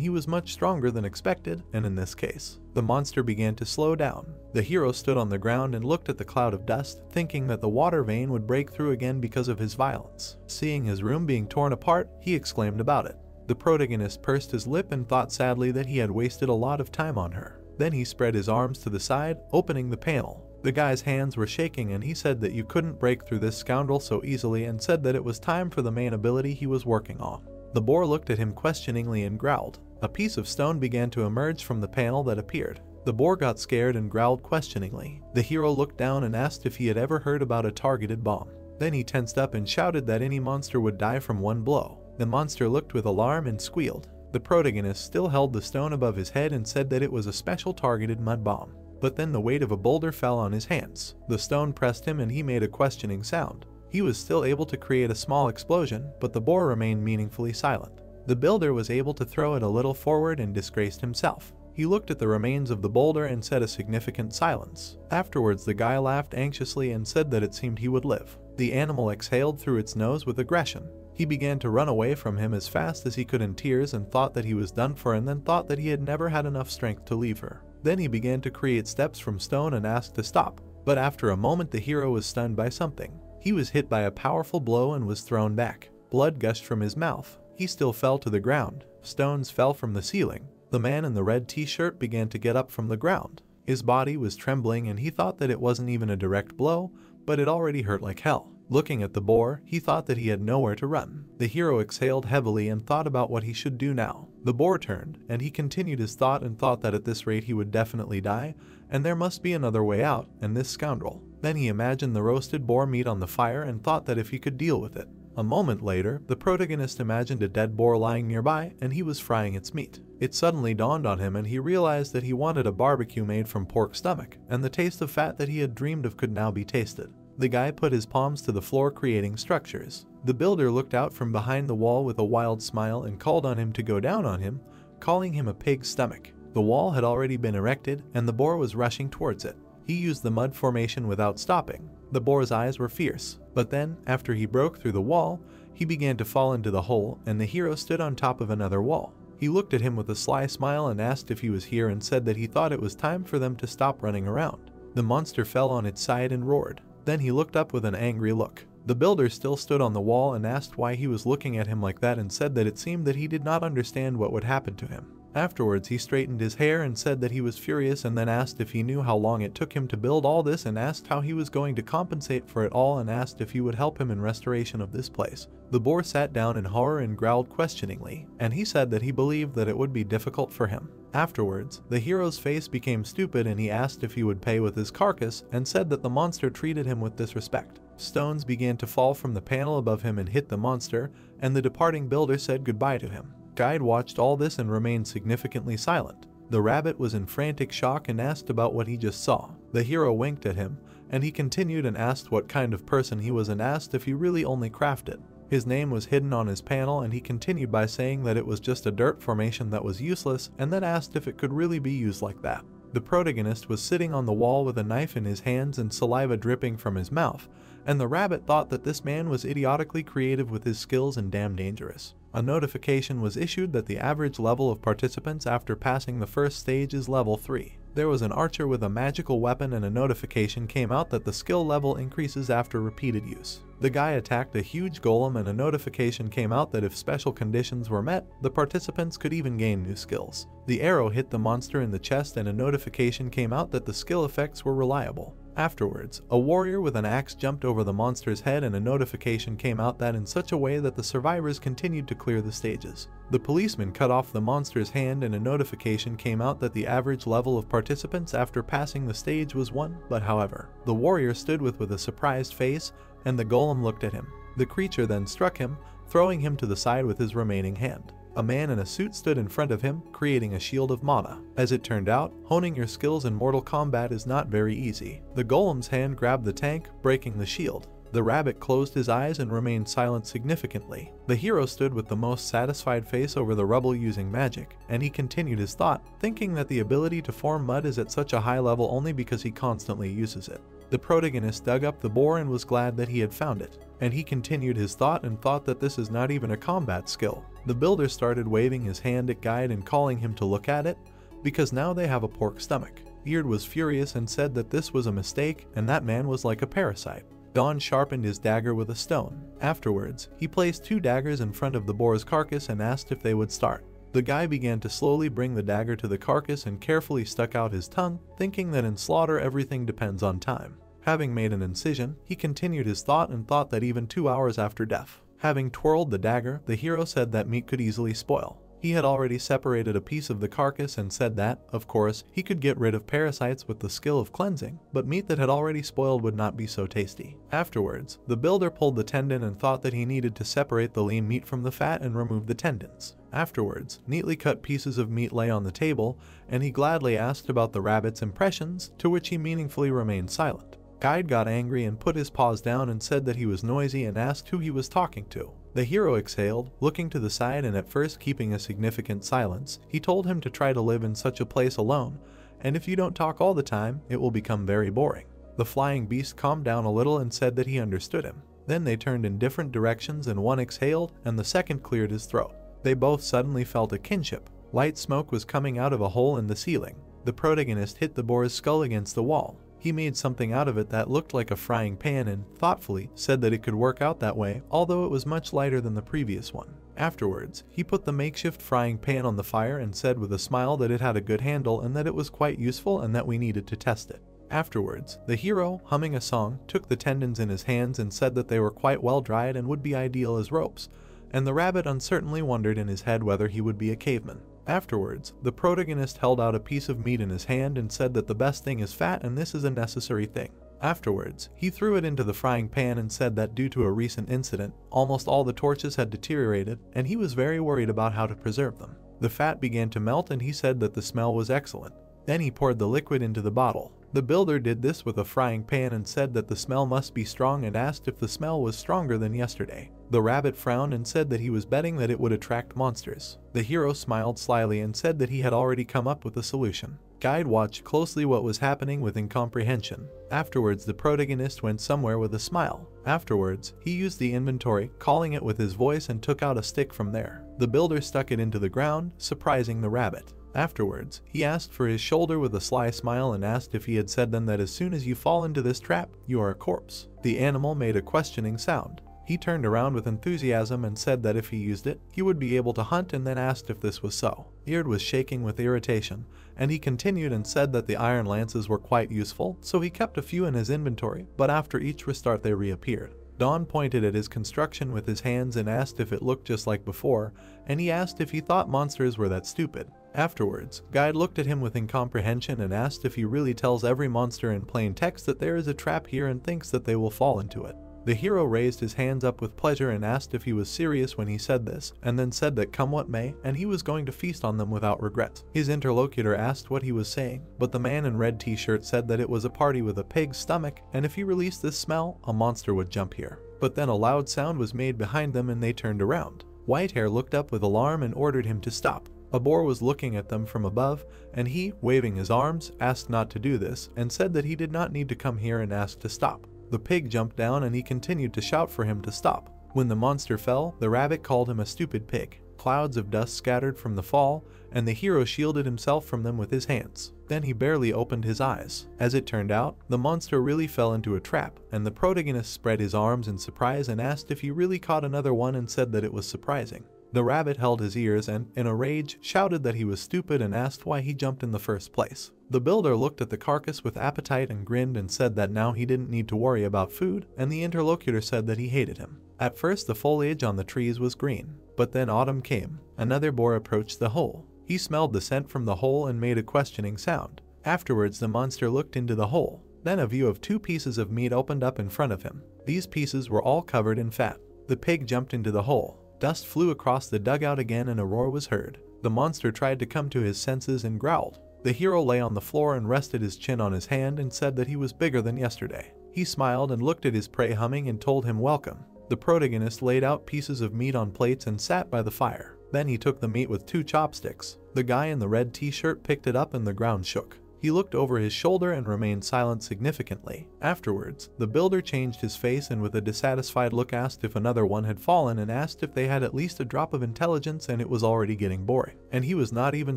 he was much stronger than expected, and in this case, the monster began to slow down. The hero stood on the ground and looked at the cloud of dust, thinking that the water vein would break through again because of his violence. Seeing his room being torn apart, he exclaimed about it. The protagonist pursed his lip and thought sadly that he had wasted a lot of time on her. Then he spread his arms to the side, opening the panel. The guy's hands were shaking and he said that you couldn't break through this scoundrel so easily and said that it was time for the main ability he was working on. The boar looked at him questioningly and growled. A piece of stone began to emerge from the panel that appeared. The boar got scared and growled questioningly. The hero looked down and asked if he had ever heard about a targeted bomb. Then he tensed up and shouted that any monster would die from one blow. The monster looked with alarm and squealed. The protagonist still held the stone above his head and said that it was a special targeted mud bomb. But then the weight of a boulder fell on his hands. The stone pressed him and he made a questioning sound. He was still able to create a small explosion, but the boar remained meaningfully silent. The builder was able to throw it a little forward and disgraced himself. He looked at the remains of the boulder and said a significant silence. Afterwards the guy laughed anxiously and said that it seemed he would live. The animal exhaled through its nose with aggression. He began to run away from him as fast as he could in tears and thought that he was done for, and then thought that he had never had enough strength to leave her. Then he began to create steps from stone and asked to stop. But after a moment the hero was stunned by something. He was hit by a powerful blow and was thrown back. Blood gushed from his mouth. He still fell to the ground. Stones fell from the ceiling. The man in the red t-shirt began to get up from the ground. His body was trembling and he thought that it wasn't even a direct blow, but it already hurt like hell. Looking at the boar, he thought that he had nowhere to run. The hero exhaled heavily and thought about what he should do now. The boar turned, and he continued his thought and thought that at this rate he would definitely die, and there must be another way out, and this scoundrel. Then he imagined the roasted boar meat on the fire and thought that if he could deal with it. A moment later, the protagonist imagined a dead boar lying nearby and he was frying its meat. It suddenly dawned on him and he realized that he wanted a barbecue made from pork stomach, and the taste of fat that he had dreamed of could now be tasted. The guy put his palms to the floor creating structures. The builder looked out from behind the wall with a wild smile and called on him to go down on him, calling him a pig's stomach. The wall had already been erected and the boar was rushing towards it. He used the mud formation without stopping. The boar's eyes were fierce, but then, after he broke through the wall, he began to fall into the hole and the hero stood on top of another wall. He looked at him with a sly smile and asked if he was here and said that he thought it was time for them to stop running around. The monster fell on its side and roared. Then he looked up with an angry look. The builder still stood on the wall and asked why he was looking at him like that and said that it seemed that he did not understand what would happen to him. Afterwards he straightened his hair and said that he was furious and then asked if he knew how long it took him to build all this and asked how he was going to compensate for it all and asked if he would help him in restoration of this place. The boar sat down in horror and growled questioningly, and he said that he believed that it would be difficult for him. Afterwards, the hero's face became stupid and he asked if he would pay with his carcass and said that the monster treated him with disrespect. Stones began to fall from the panel above him and hit the monster, and the departing builder said goodbye to him. Guide watched all this and remained significantly silent. The rabbit was in frantic shock and asked about what he just saw. The hero winked at him, and he continued and asked what kind of person he was and asked if he really only crafted. His name was hidden on his panel and he continued by saying that it was just a dirt formation that was useless and then asked if it could really be used like that. The protagonist was sitting on the wall with a knife in his hands and saliva dripping from his mouth, and the rabbit thought that this man was idiotically creative with his skills and damn dangerous. A notification was issued that the average level of participants after passing the first stage is level 3. There was an archer with a magical weapon and a notification came out that the skill level increases after repeated use. The guy attacked a huge golem and a notification came out that if special conditions were met, the participants could even gain new skills. The arrow hit the monster in the chest and a notification came out that the skill effects were reliable. Afterwards, a warrior with an axe jumped over the monster's head and a notification came out that in such a way that the survivors continued to clear the stages. The policeman cut off the monster's hand and a notification came out that the average level of participants after passing the stage was 1, but however, the warrior stood with a surprised face and the golem looked at him. The creature then struck him, throwing him to the side with his remaining hand. A man in a suit stood in front of him, creating a shield of mana. As it turned out, honing your skills in Mortal Kombat is not very easy. The golem's hand grabbed the tank, breaking the shield. The rabbit closed his eyes and remained silent significantly. The hero stood with the most satisfied face over the rubble using magic, and he continued his thought, thinking that the ability to form mud is at such a high level only because he constantly uses it. The protagonist dug up the boar and was glad that he had found it, and he continued his thought and thought that this is not even a combat skill. The builder started waving his hand at Guide and calling him to look at it, because now they have a pork stomach. Beard was furious and said that this was a mistake and that man was like a parasite. Don sharpened his dagger with a stone. Afterwards, he placed 2 daggers in front of the boar's carcass and asked if they would start. The guy began to slowly bring the dagger to the carcass and carefully stuck out his tongue, thinking that in slaughter everything depends on time. Having made an incision, he continued his thought and thought that even 2 hours after death. Having twirled the dagger, the hero said that meat could easily spoil. He had already separated a piece of the carcass and said that, of course, he could get rid of parasites with the skill of cleansing, but meat that had already spoiled would not be so tasty. Afterwards, the builder pulled the tendon and thought that he needed to separate the lean meat from the fat and remove the tendons. Afterwards, neatly cut pieces of meat lay on the table, and he gladly asked about the rabbit's impressions, to which he meaningfully remained silent. Guide got angry and put his paws down and said that he was noisy and asked who he was talking to. The hero exhaled, looking to the side and at first keeping a significant silence. He told him to try to live in such a place alone, and if you don't talk all the time, it will become very boring. The flying beast calmed down a little and said that he understood him. Then they turned in different directions and one exhaled and the second cleared his throat. They both suddenly felt a kinship. Light smoke was coming out of a hole in the ceiling. The protagonist hit the boar's skull against the wall. He made something out of it that looked like a frying pan and, thoughtfully, said that it could work out that way, although it was much lighter than the previous one. Afterwards, he put the makeshift frying pan on the fire and said with a smile that it had a good handle and that it was quite useful and that we needed to test it. Afterwards, the hero, humming a song, took the tendons in his hands and said that they were quite well dried and would be ideal as ropes, and the rabbit uncertainly wondered in his head whether he would be a caveman. Afterwards, the protagonist held out a piece of meat in his hand and said that the best thing is fat and this is a necessary thing. Afterwards, he threw it into the frying pan and said that due to a recent incident, almost all the torches had deteriorated and he was very worried about how to preserve them. The fat began to melt and he said that the smell was excellent. Then he poured the liquid into the bottle. The builder did this with a frying pan and said that the smell must be strong and asked if the smell was stronger than yesterday. The rabbit frowned and said that he was betting that it would attract monsters. The hero smiled slyly and said that he had already come up with a solution. Guide watched closely what was happening with incomprehension. Afterwards, the protagonist went somewhere with a smile. Afterwards, he used the inventory, calling it with his voice and took out a stick from there. The builder stuck it into the ground, surprising the rabbit. Afterwards, he asked for his shoulder with a sly smile and asked if he had said then that as soon as you fall into this trap, you are a corpse. The animal made a questioning sound. He turned around with enthusiasm and said that if he used it, he would be able to hunt and then asked if this was so. Beard was shaking with irritation, and he continued and said that the iron lances were quite useful, so he kept a few in his inventory, but after each restart they reappeared. Don pointed at his construction with his hands and asked if it looked just like before, and he asked if he thought monsters were that stupid. Afterwards, Guide looked at him with incomprehension and asked if he really tells every monster in plain text that there is a trap here and thinks that they will fall into it. The hero raised his hands up with pleasure and asked if he was serious when he said this, and then said that come what may, and he was going to feast on them without regret. His interlocutor asked what he was saying, but the man in red t-shirt said that it was a party with a pig's stomach, and if he released this smell, a monster would jump here. But then a loud sound was made behind them and they turned around. Whitehair looked up with alarm and ordered him to stop. A boar was looking at them from above, and he, waving his arms, asked not to do this, and said that he did not need to come here and asked to stop. The pig jumped down and he continued to shout for him to stop. When the monster fell, the rabbit called him a stupid pig. Clouds of dust scattered from the fall, and the hero shielded himself from them with his hands. Then he barely opened his eyes. As it turned out, the monster really fell into a trap, and the protagonist spread his arms in surprise and asked if he really caught another one and said that it was surprising. The rabbit held his ears and, in a rage, shouted that he was stupid and asked why he jumped in the first place. The builder looked at the carcass with appetite and grinned and said that now he didn't need to worry about food, and the interlocutor said that he hated him. At first the foliage on the trees was green, but then autumn came. Another boar approached the hole. He smelled the scent from the hole and made a questioning sound. Afterwards the monster looked into the hole. Then a view of 2 pieces of meat opened up in front of him. These pieces were all covered in fat. The pig jumped into the hole. Dust flew across the dugout again and a roar was heard. The monster tried to come to his senses and growled. The hero lay on the floor and rested his chin on his hand and said that he was bigger than yesterday. He smiled and looked at his prey humming and told him welcome. The protagonist laid out pieces of meat on plates and sat by the fire. Then he took the meat with 2 chopsticks. The guy in the red t-shirt picked it up and the ground shook. He looked over his shoulder and remained silent significantly. Afterwards, the builder changed his face and with a dissatisfied look asked if another one had fallen and asked if they had at least a drop of intelligence, and it was already getting boring. And he was not even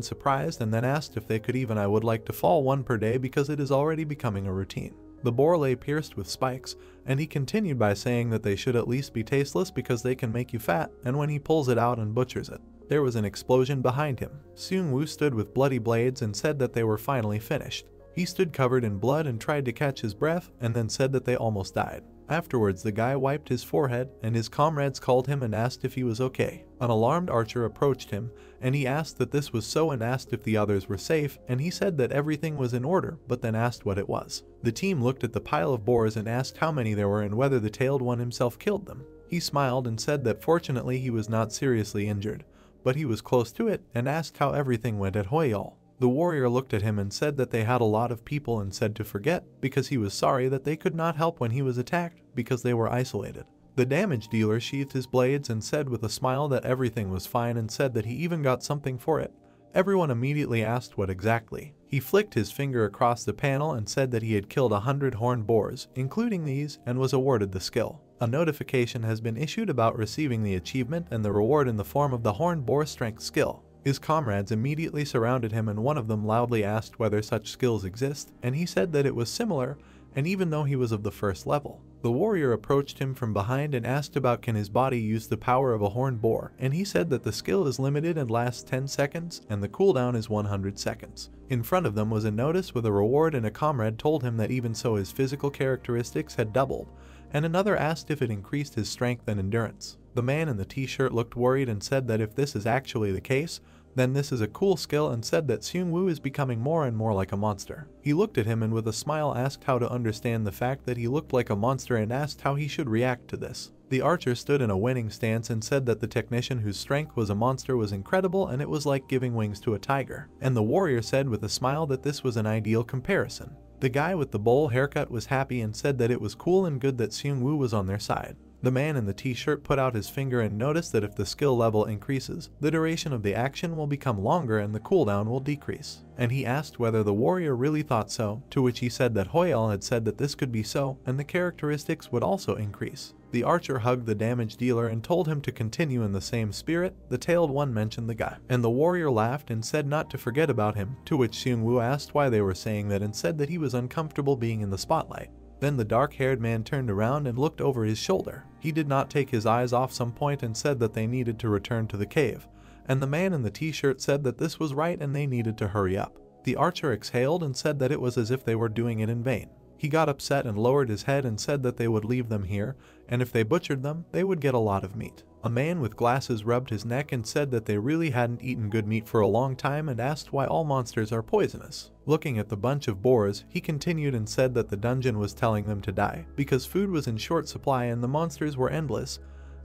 surprised, and then asked if they could even. I would like to fall 1 per day because it is already becoming a routine. The boar lay pierced with spikes, and he continued by saying that they should at least be tasteless because they can make you fat, and when he pulls it out and butchers it. There was an explosion behind him. Seung-woo stood with bloody blades and said that they were finally finished. He stood covered in blood and tried to catch his breath, and then said that they almost died. Afterwards, the guy wiped his forehead, and his comrades called him and asked if he was okay. An alarmed archer approached him, and he asked that this was so and asked if the others were safe, and he said that everything was in order, but then asked what it was. The team looked at the pile of boars and asked how many there were and whether the tailed one himself killed them. He smiled and said that fortunately he was not seriously injured, but he was close to it, and asked how everything went at Hoyol. The warrior looked at him and said that they had a lot of people and said to forget, because he was sorry that they could not help when he was attacked, because they were isolated. The damage dealer sheathed his blades and said with a smile that everything was fine and said that he even got something for it. Everyone immediately asked what exactly. He flicked his finger across the panel and said that he had killed 100 horned boars, including these, and was awarded the skill. A notification has been issued about receiving the achievement and the reward in the form of the horned boar strength skill. His comrades immediately surrounded him, and one of them loudly asked whether such skills exist, and he said that it was similar, and even though he was of the first level. The warrior approached him from behind and asked about can his body use the power of a horned boar, and he said that the skill is limited and lasts 10 seconds, and the cooldown is 100 seconds. In front of them was a notice with a reward, and a comrade told him that even so his physical characteristics had doubled, and another asked if it increased his strength and endurance. The man in the t-shirt looked worried and said that if this is actually the case, then this is a cool skill, and said that Seung-woo is becoming more and more like a monster. He looked at him and with a smile asked how to understand the fact that he looked like a monster and asked how he should react to this. The archer stood in a winning stance and said that the technician whose strength was a monster was incredible and it was like giving wings to a tiger. And the warrior said with a smile that this was an ideal comparison. The guy with the bowl haircut was happy and said that it was cool and good that Seung-woo was on their side. The man in the t-shirt put out his finger and noticed that if the skill level increases, the duration of the action will become longer and the cooldown will decrease. And he asked whether the warrior really thought so, to which he said that Hoyol had said that this could be so, and the characteristics would also increase. The archer hugged the damage dealer and told him to continue in the same spirit. The tailed one mentioned the guy, and the warrior laughed and said not to forget about him, to which Seung-woo asked why they were saying that and said that he was uncomfortable being in the spotlight. Then the dark-haired man turned around and looked over his shoulder. He did not take his eyes off some point and said that they needed to return to the cave. And the man in the t-shirt said that this was right and they needed to hurry up. The archer exhaled and said that it was as if they were doing it in vain. He got upset and lowered his head and said that they would leave them here, and if they butchered them, they would get a lot of meat. A man with glasses rubbed his neck and said that they really hadn't eaten good meat for a long time and asked why all monsters are poisonous. Looking at the bunch of boars, he continued and said that the dungeon was telling them to die, because food was in short supply and the monsters were endless,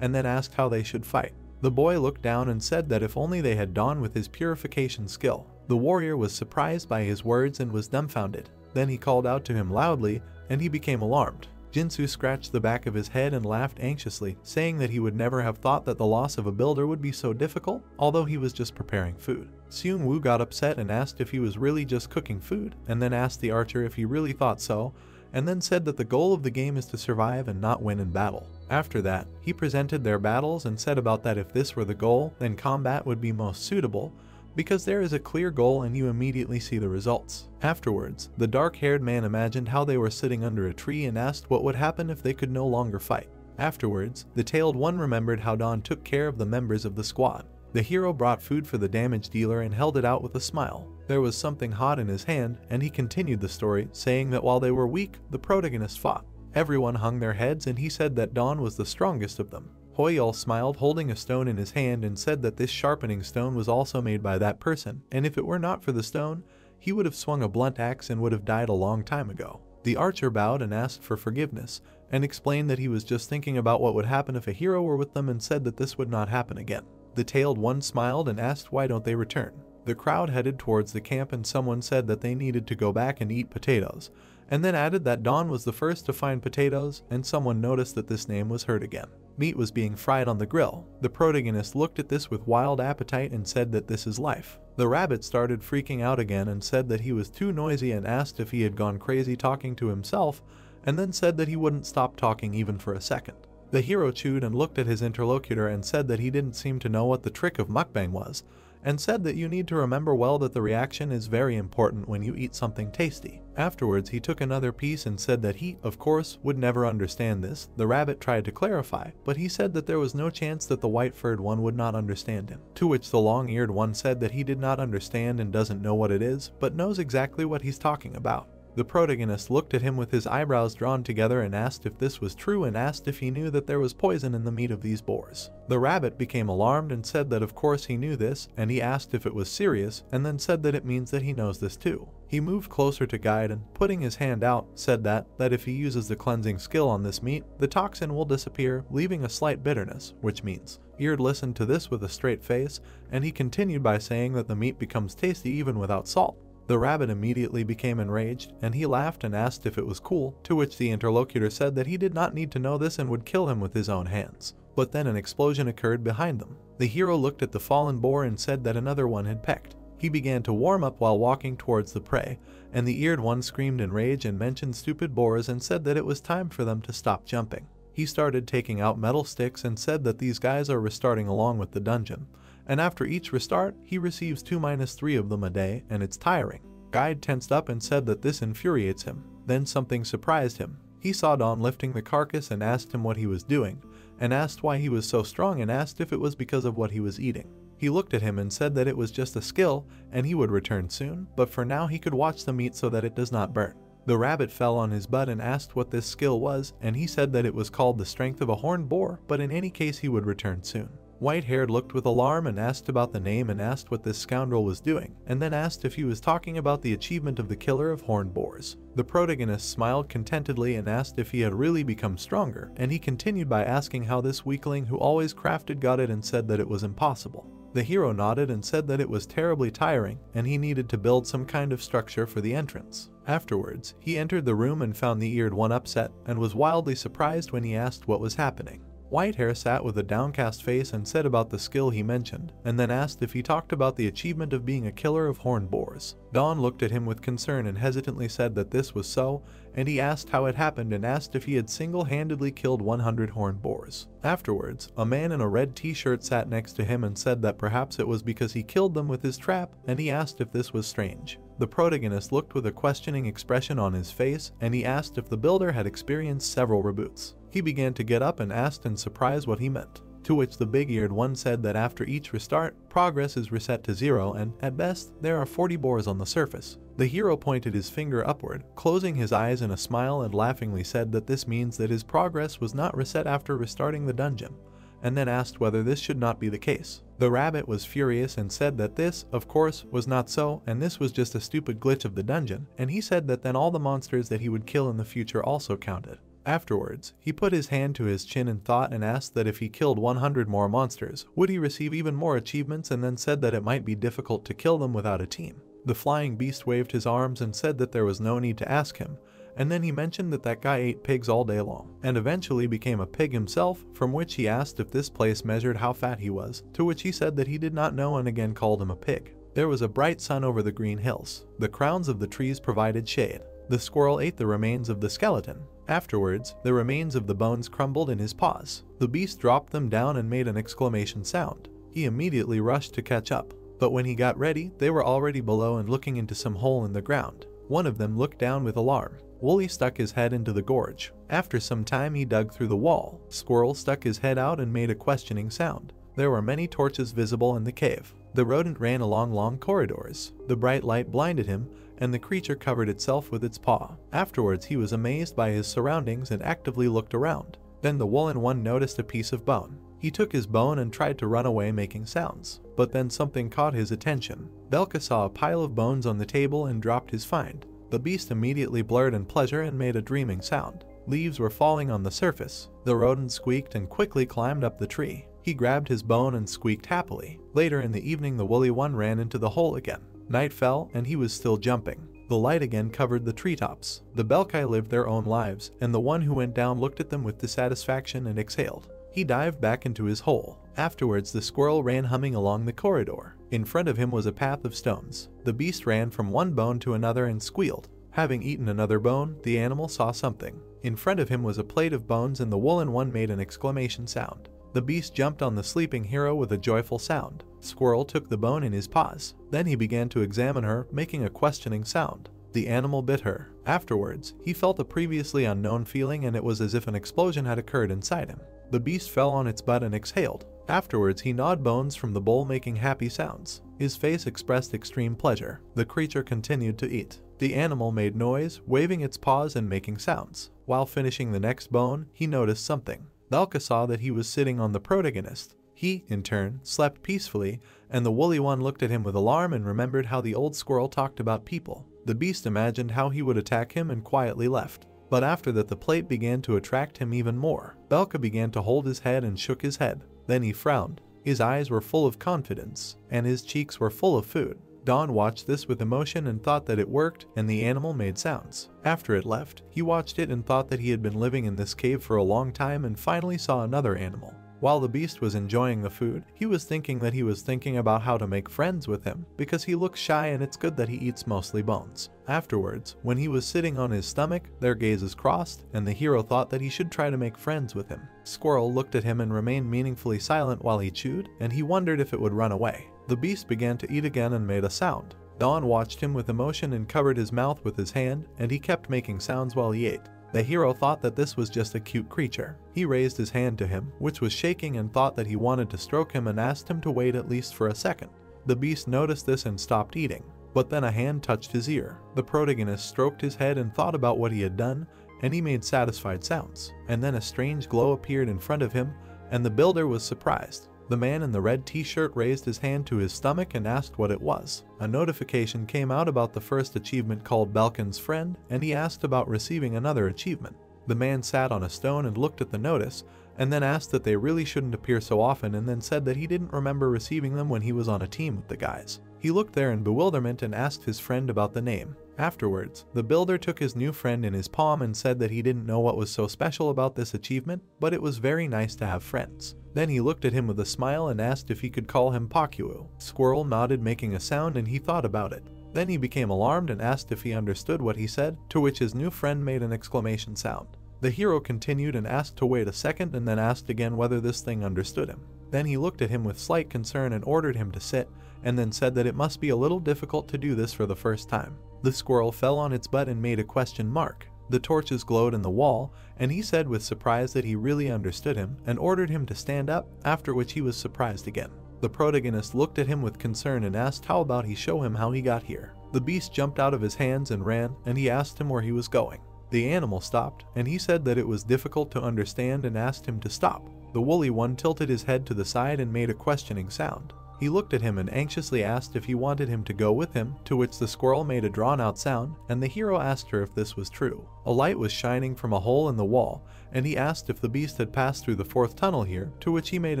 and then asked how they should fight. The boy looked down and said that if only they had Dawn with his purification skill. The warrior was surprised by his words and was dumbfounded. Then he called out to him loudly, and he became alarmed. Jinsu scratched the back of his head and laughed anxiously, saying that he would never have thought that the loss of a builder would be so difficult, although he was just preparing food. Seung-woo got upset and asked if he was really just cooking food, and then asked the archer if he really thought so, and then said that the goal of the game is to survive and not win in battle. After that, he presented their battles and said about that if this were the goal, then combat would be most suitable, because there is a clear goal and you immediately see the results. Afterwards, the dark-haired man imagined how they were sitting under a tree and asked what would happen if they could no longer fight. Afterwards, the tailed one remembered how Dawn took care of the members of the squad. The hero brought food for the damage dealer and held it out with a smile. There was something hot in his hand, and he continued the story, saying that while they were weak, the protagonist fought. Everyone hung their heads and he said that Dawn was the strongest of them. Hoyol smiled, holding a stone in his hand, and said that this sharpening stone was also made by that person, and if it were not for the stone, he would have swung a blunt axe and would have died a long time ago. The archer bowed and asked for forgiveness, and explained that he was just thinking about what would happen if a hero were with them and said that this would not happen again. The tailed one smiled and asked why don't they return. The crowd headed towards the camp and someone said that they needed to go back and eat potatoes, and then added that Dawn was the first to find potatoes, and someone noticed that this name was heard again. Meat was being fried on the grill. The protagonist looked at this with wild appetite and said that this is life. The rabbit started freaking out again and said that he was too noisy and asked if he had gone crazy talking to himself, and then said that he wouldn't stop talking even for a second. The hero chewed and looked at his interlocutor and said that he didn't seem to know what the trick of mukbang was, and said that you need to remember well that the reaction is very important when you eat something tasty. Afterwards, he took another piece and said that he, of course, would never understand this. The rabbit tried to clarify, but he said that there was no chance that the white-furred one would not understand him. To which the long-eared one said that he did not understand and doesn't know what it is, but knows exactly what he's talking about. The protagonist looked at him with his eyebrows drawn together and asked if this was true and asked if he knew that there was poison in the meat of these boars. The rabbit became alarmed and said that of course he knew this, and he asked if it was serious, and then said that it means that he knows this too. He moved closer to Guide and, putting his hand out, said that if he uses the cleansing skill on this meat, the toxin will disappear, leaving a slight bitterness, which means. Eard listened to this with a straight face, and he continued by saying that the meat becomes tasty even without salt. The rabbit immediately became enraged, and he laughed and asked if it was cool, to which the interlocutor said that he did not need to know this and would kill him with his own hands. But then an explosion occurred behind them. The hero looked at the fallen boar and said that another one had pecked. He began to warm up while walking towards the prey, and the eared one screamed in rage and mentioned stupid boars and said that it was time for them to stop jumping. He started taking out metal sticks and said that these guys are restarting along with the dungeon, and after each restart, he receives 2-3 of them a day, and it's tiring. Guide tensed up and said that this infuriates him. Then something surprised him. He saw Dawn lifting the carcass and asked him what he was doing, and asked why he was so strong and asked if it was because of what he was eating. He looked at him and said that it was just a skill, and he would return soon, but for now he could watch the meat so that it does not burn. The rabbit fell on his butt and asked what this skill was, and he said that it was called the strength of a horned boar, but in any case he would return soon. White-haired looked with alarm and asked about the name and asked what this scoundrel was doing, and then asked if he was talking about the achievement of the killer of horned boars. The protagonist smiled contentedly and asked if he had really become stronger, and he continued by asking how this weakling who always crafted got it and said that it was impossible. The hero nodded and said that it was terribly tiring, and he needed to build some kind of structure for the entrance. Afterwards, he entered the room and found the eared one upset, and was wildly surprised when he asked what was happening. Whitehair sat with a downcast face and said about the skill he mentioned, and then asked if he talked about the achievement of being a killer of horned boars. Dawn looked at him with concern and hesitantly said that this was so, and he asked how it happened and asked if he had single-handedly killed 100 horned boars. Afterwards, a man in a red t-shirt sat next to him and said that perhaps it was because he killed them with his trap, and he asked if this was strange. The protagonist looked with a questioning expression on his face, and he asked if the builder had experienced several reboots. He began to get up and asked in surprise what he meant, to which the big-eared one said that after each restart, progress is reset to 0 and, at best, there are 40 boars on the surface. The hero pointed his finger upward, closing his eyes in a smile and laughingly said that this means that his progress was not reset after restarting the dungeon, and then asked whether this should not be the case. The rabbit was furious and said that this, of course, was not so, and this was just a stupid glitch of the dungeon, and he said that then all the monsters that he would kill in the future also counted. Afterwards, he put his hand to his chin in thought and asked that if he killed 100 more monsters, would he receive even more achievements, and then said that it might be difficult to kill them without a team. The flying beast waved his arms and said that there was no need to ask him, and then he mentioned that that guy ate pigs all day long, and eventually became a pig himself, from which he asked if this place measured how fat he was, to which he said that he did not know and again called him a pig. There was a bright sun over the green hills. The crowns of the trees provided shade. The squirrel ate the remains of the skeleton. Afterwards, the remains of the bones crumbled in his paws. The beast dropped them down and made an exclamation sound. He immediately rushed to catch up, but when he got ready, they were already below and looking into some hole in the ground. One of them looked down with alarm. Wooly stuck his head into the gorge. After some time he dug through the wall. Squirrel stuck his head out and made a questioning sound. There were many torches visible in the cave. The rodent ran along long corridors. The bright light blinded him, and the creature covered itself with its paw. Afterwards he was amazed by his surroundings and actively looked around. Then the woolen one noticed a piece of bone. He took his bone and tried to run away making sounds. But then something caught his attention. Belka saw a pile of bones on the table and dropped his find. The beast immediately blurred in pleasure and made a dreaming sound. Leaves were falling on the surface. The rodent squeaked and quickly climbed up the tree. He grabbed his bone and squeaked happily. Later in the evening the woolly one ran into the hole again. Night fell and he was still jumping. The light again covered the treetops. The Belkai lived their own lives, and the one who went down looked at them with dissatisfaction and exhaled. He dived back into his hole. Afterwards, the squirrel ran humming along the corridor. In front of him was a path of stones. The beast ran from one bone to another and squealed. Having eaten another bone, the animal saw something. In front of him was a plate of bones, and the woolen one made an exclamation sound. The beast jumped on the sleeping hero with a joyful sound. Squirrel took the bone in his paws. Then he began to examine her, making a questioning sound. The animal bit her. Afterwards, he felt a previously unknown feeling, and it was as if an explosion had occurred inside him. The beast fell on its butt and exhaled. Afterwards, he gnawed bones from the bowl, making happy sounds. His face expressed extreme pleasure. The creature continued to eat. The animal made noise, waving its paws and making sounds. While finishing the next bone, he noticed something. Belka saw that he was sitting on the protagonist. He, in turn, slept peacefully, and the woolly one looked at him with alarm and remembered how the old squirrel talked about people. The beast imagined how he would attack him and quietly left. But after that, the plate began to attract him even more. Belka began to hold his head and shook his head. Then he frowned. His eyes were full of confidence, and his cheeks were full of food. Don watched this with emotion and thought that it worked, and the animal made sounds. After it left, he watched it and thought that he had been living in this cave for a long time, and finally saw another animal. While the beast was enjoying the food, he was thinking about how to make friends with him, because he looks shy and it's good that he eats mostly bones. Afterwards, when he was sitting on his stomach, their gazes crossed, and the hero thought that he should try to make friends with him. Squirrel looked at him and remained meaningfully silent while he chewed, and he wondered if it would run away. The beast began to eat again and made a sound. Don watched him with emotion and covered his mouth with his hand, and he kept making sounds while he ate. The hero thought that this was just a cute creature. He raised his hand to him, which was shaking, and thought that he wanted to stroke him and asked him to wait at least for a second. The beast noticed this and stopped eating. But then a hand touched his ear. The protagonist stroked his head and thought about what he had done, and he made satisfied sounds. And then a strange glow appeared in front of him, and the builder was surprised. The man in the red t-shirt raised his hand to his stomach and asked what it was. A notification came out about the first achievement called Balkan's Friend, and he asked about receiving another achievement. The man sat on a stone and looked at the notice, and then asked that they really shouldn't appear so often, and then said that he didn't remember receiving them when he was on a team with the guys. He looked there in bewilderment and asked his friend about the name. Afterwards, the builder took his new friend in his palm and said that he didn't know what was so special about this achievement, but it was very nice to have friends. Then he looked at him with a smile and asked if he could call him Pakuo. Squirrel nodded, making a sound, and he thought about it. Then he became alarmed and asked if he understood what he said, to which his new friend made an exclamation sound. The hero continued and asked to wait a second, and then asked again whether this thing understood him. Then he looked at him with slight concern and ordered him to sit, and then said that it must be a little difficult to do this for the first time. The squirrel fell on its butt and made a question mark. The torches glowed in the wall, and he said with surprise that he really understood him, and ordered him to stand up, after which he was surprised again. The protagonist looked at him with concern and asked how about he show him how he got here. The beast jumped out of his hands and ran, and he asked him where he was going. The animal stopped, and he said that it was difficult to understand and asked him to stop. The woolly one tilted his head to the side and made a questioning sound. He looked at him and anxiously asked if he wanted him to go with him, to which the squirrel made a drawn-out sound, and the hero asked her if this was true. A light was shining from a hole in the wall, and he asked if the beast had passed through the fourth tunnel here, to which he made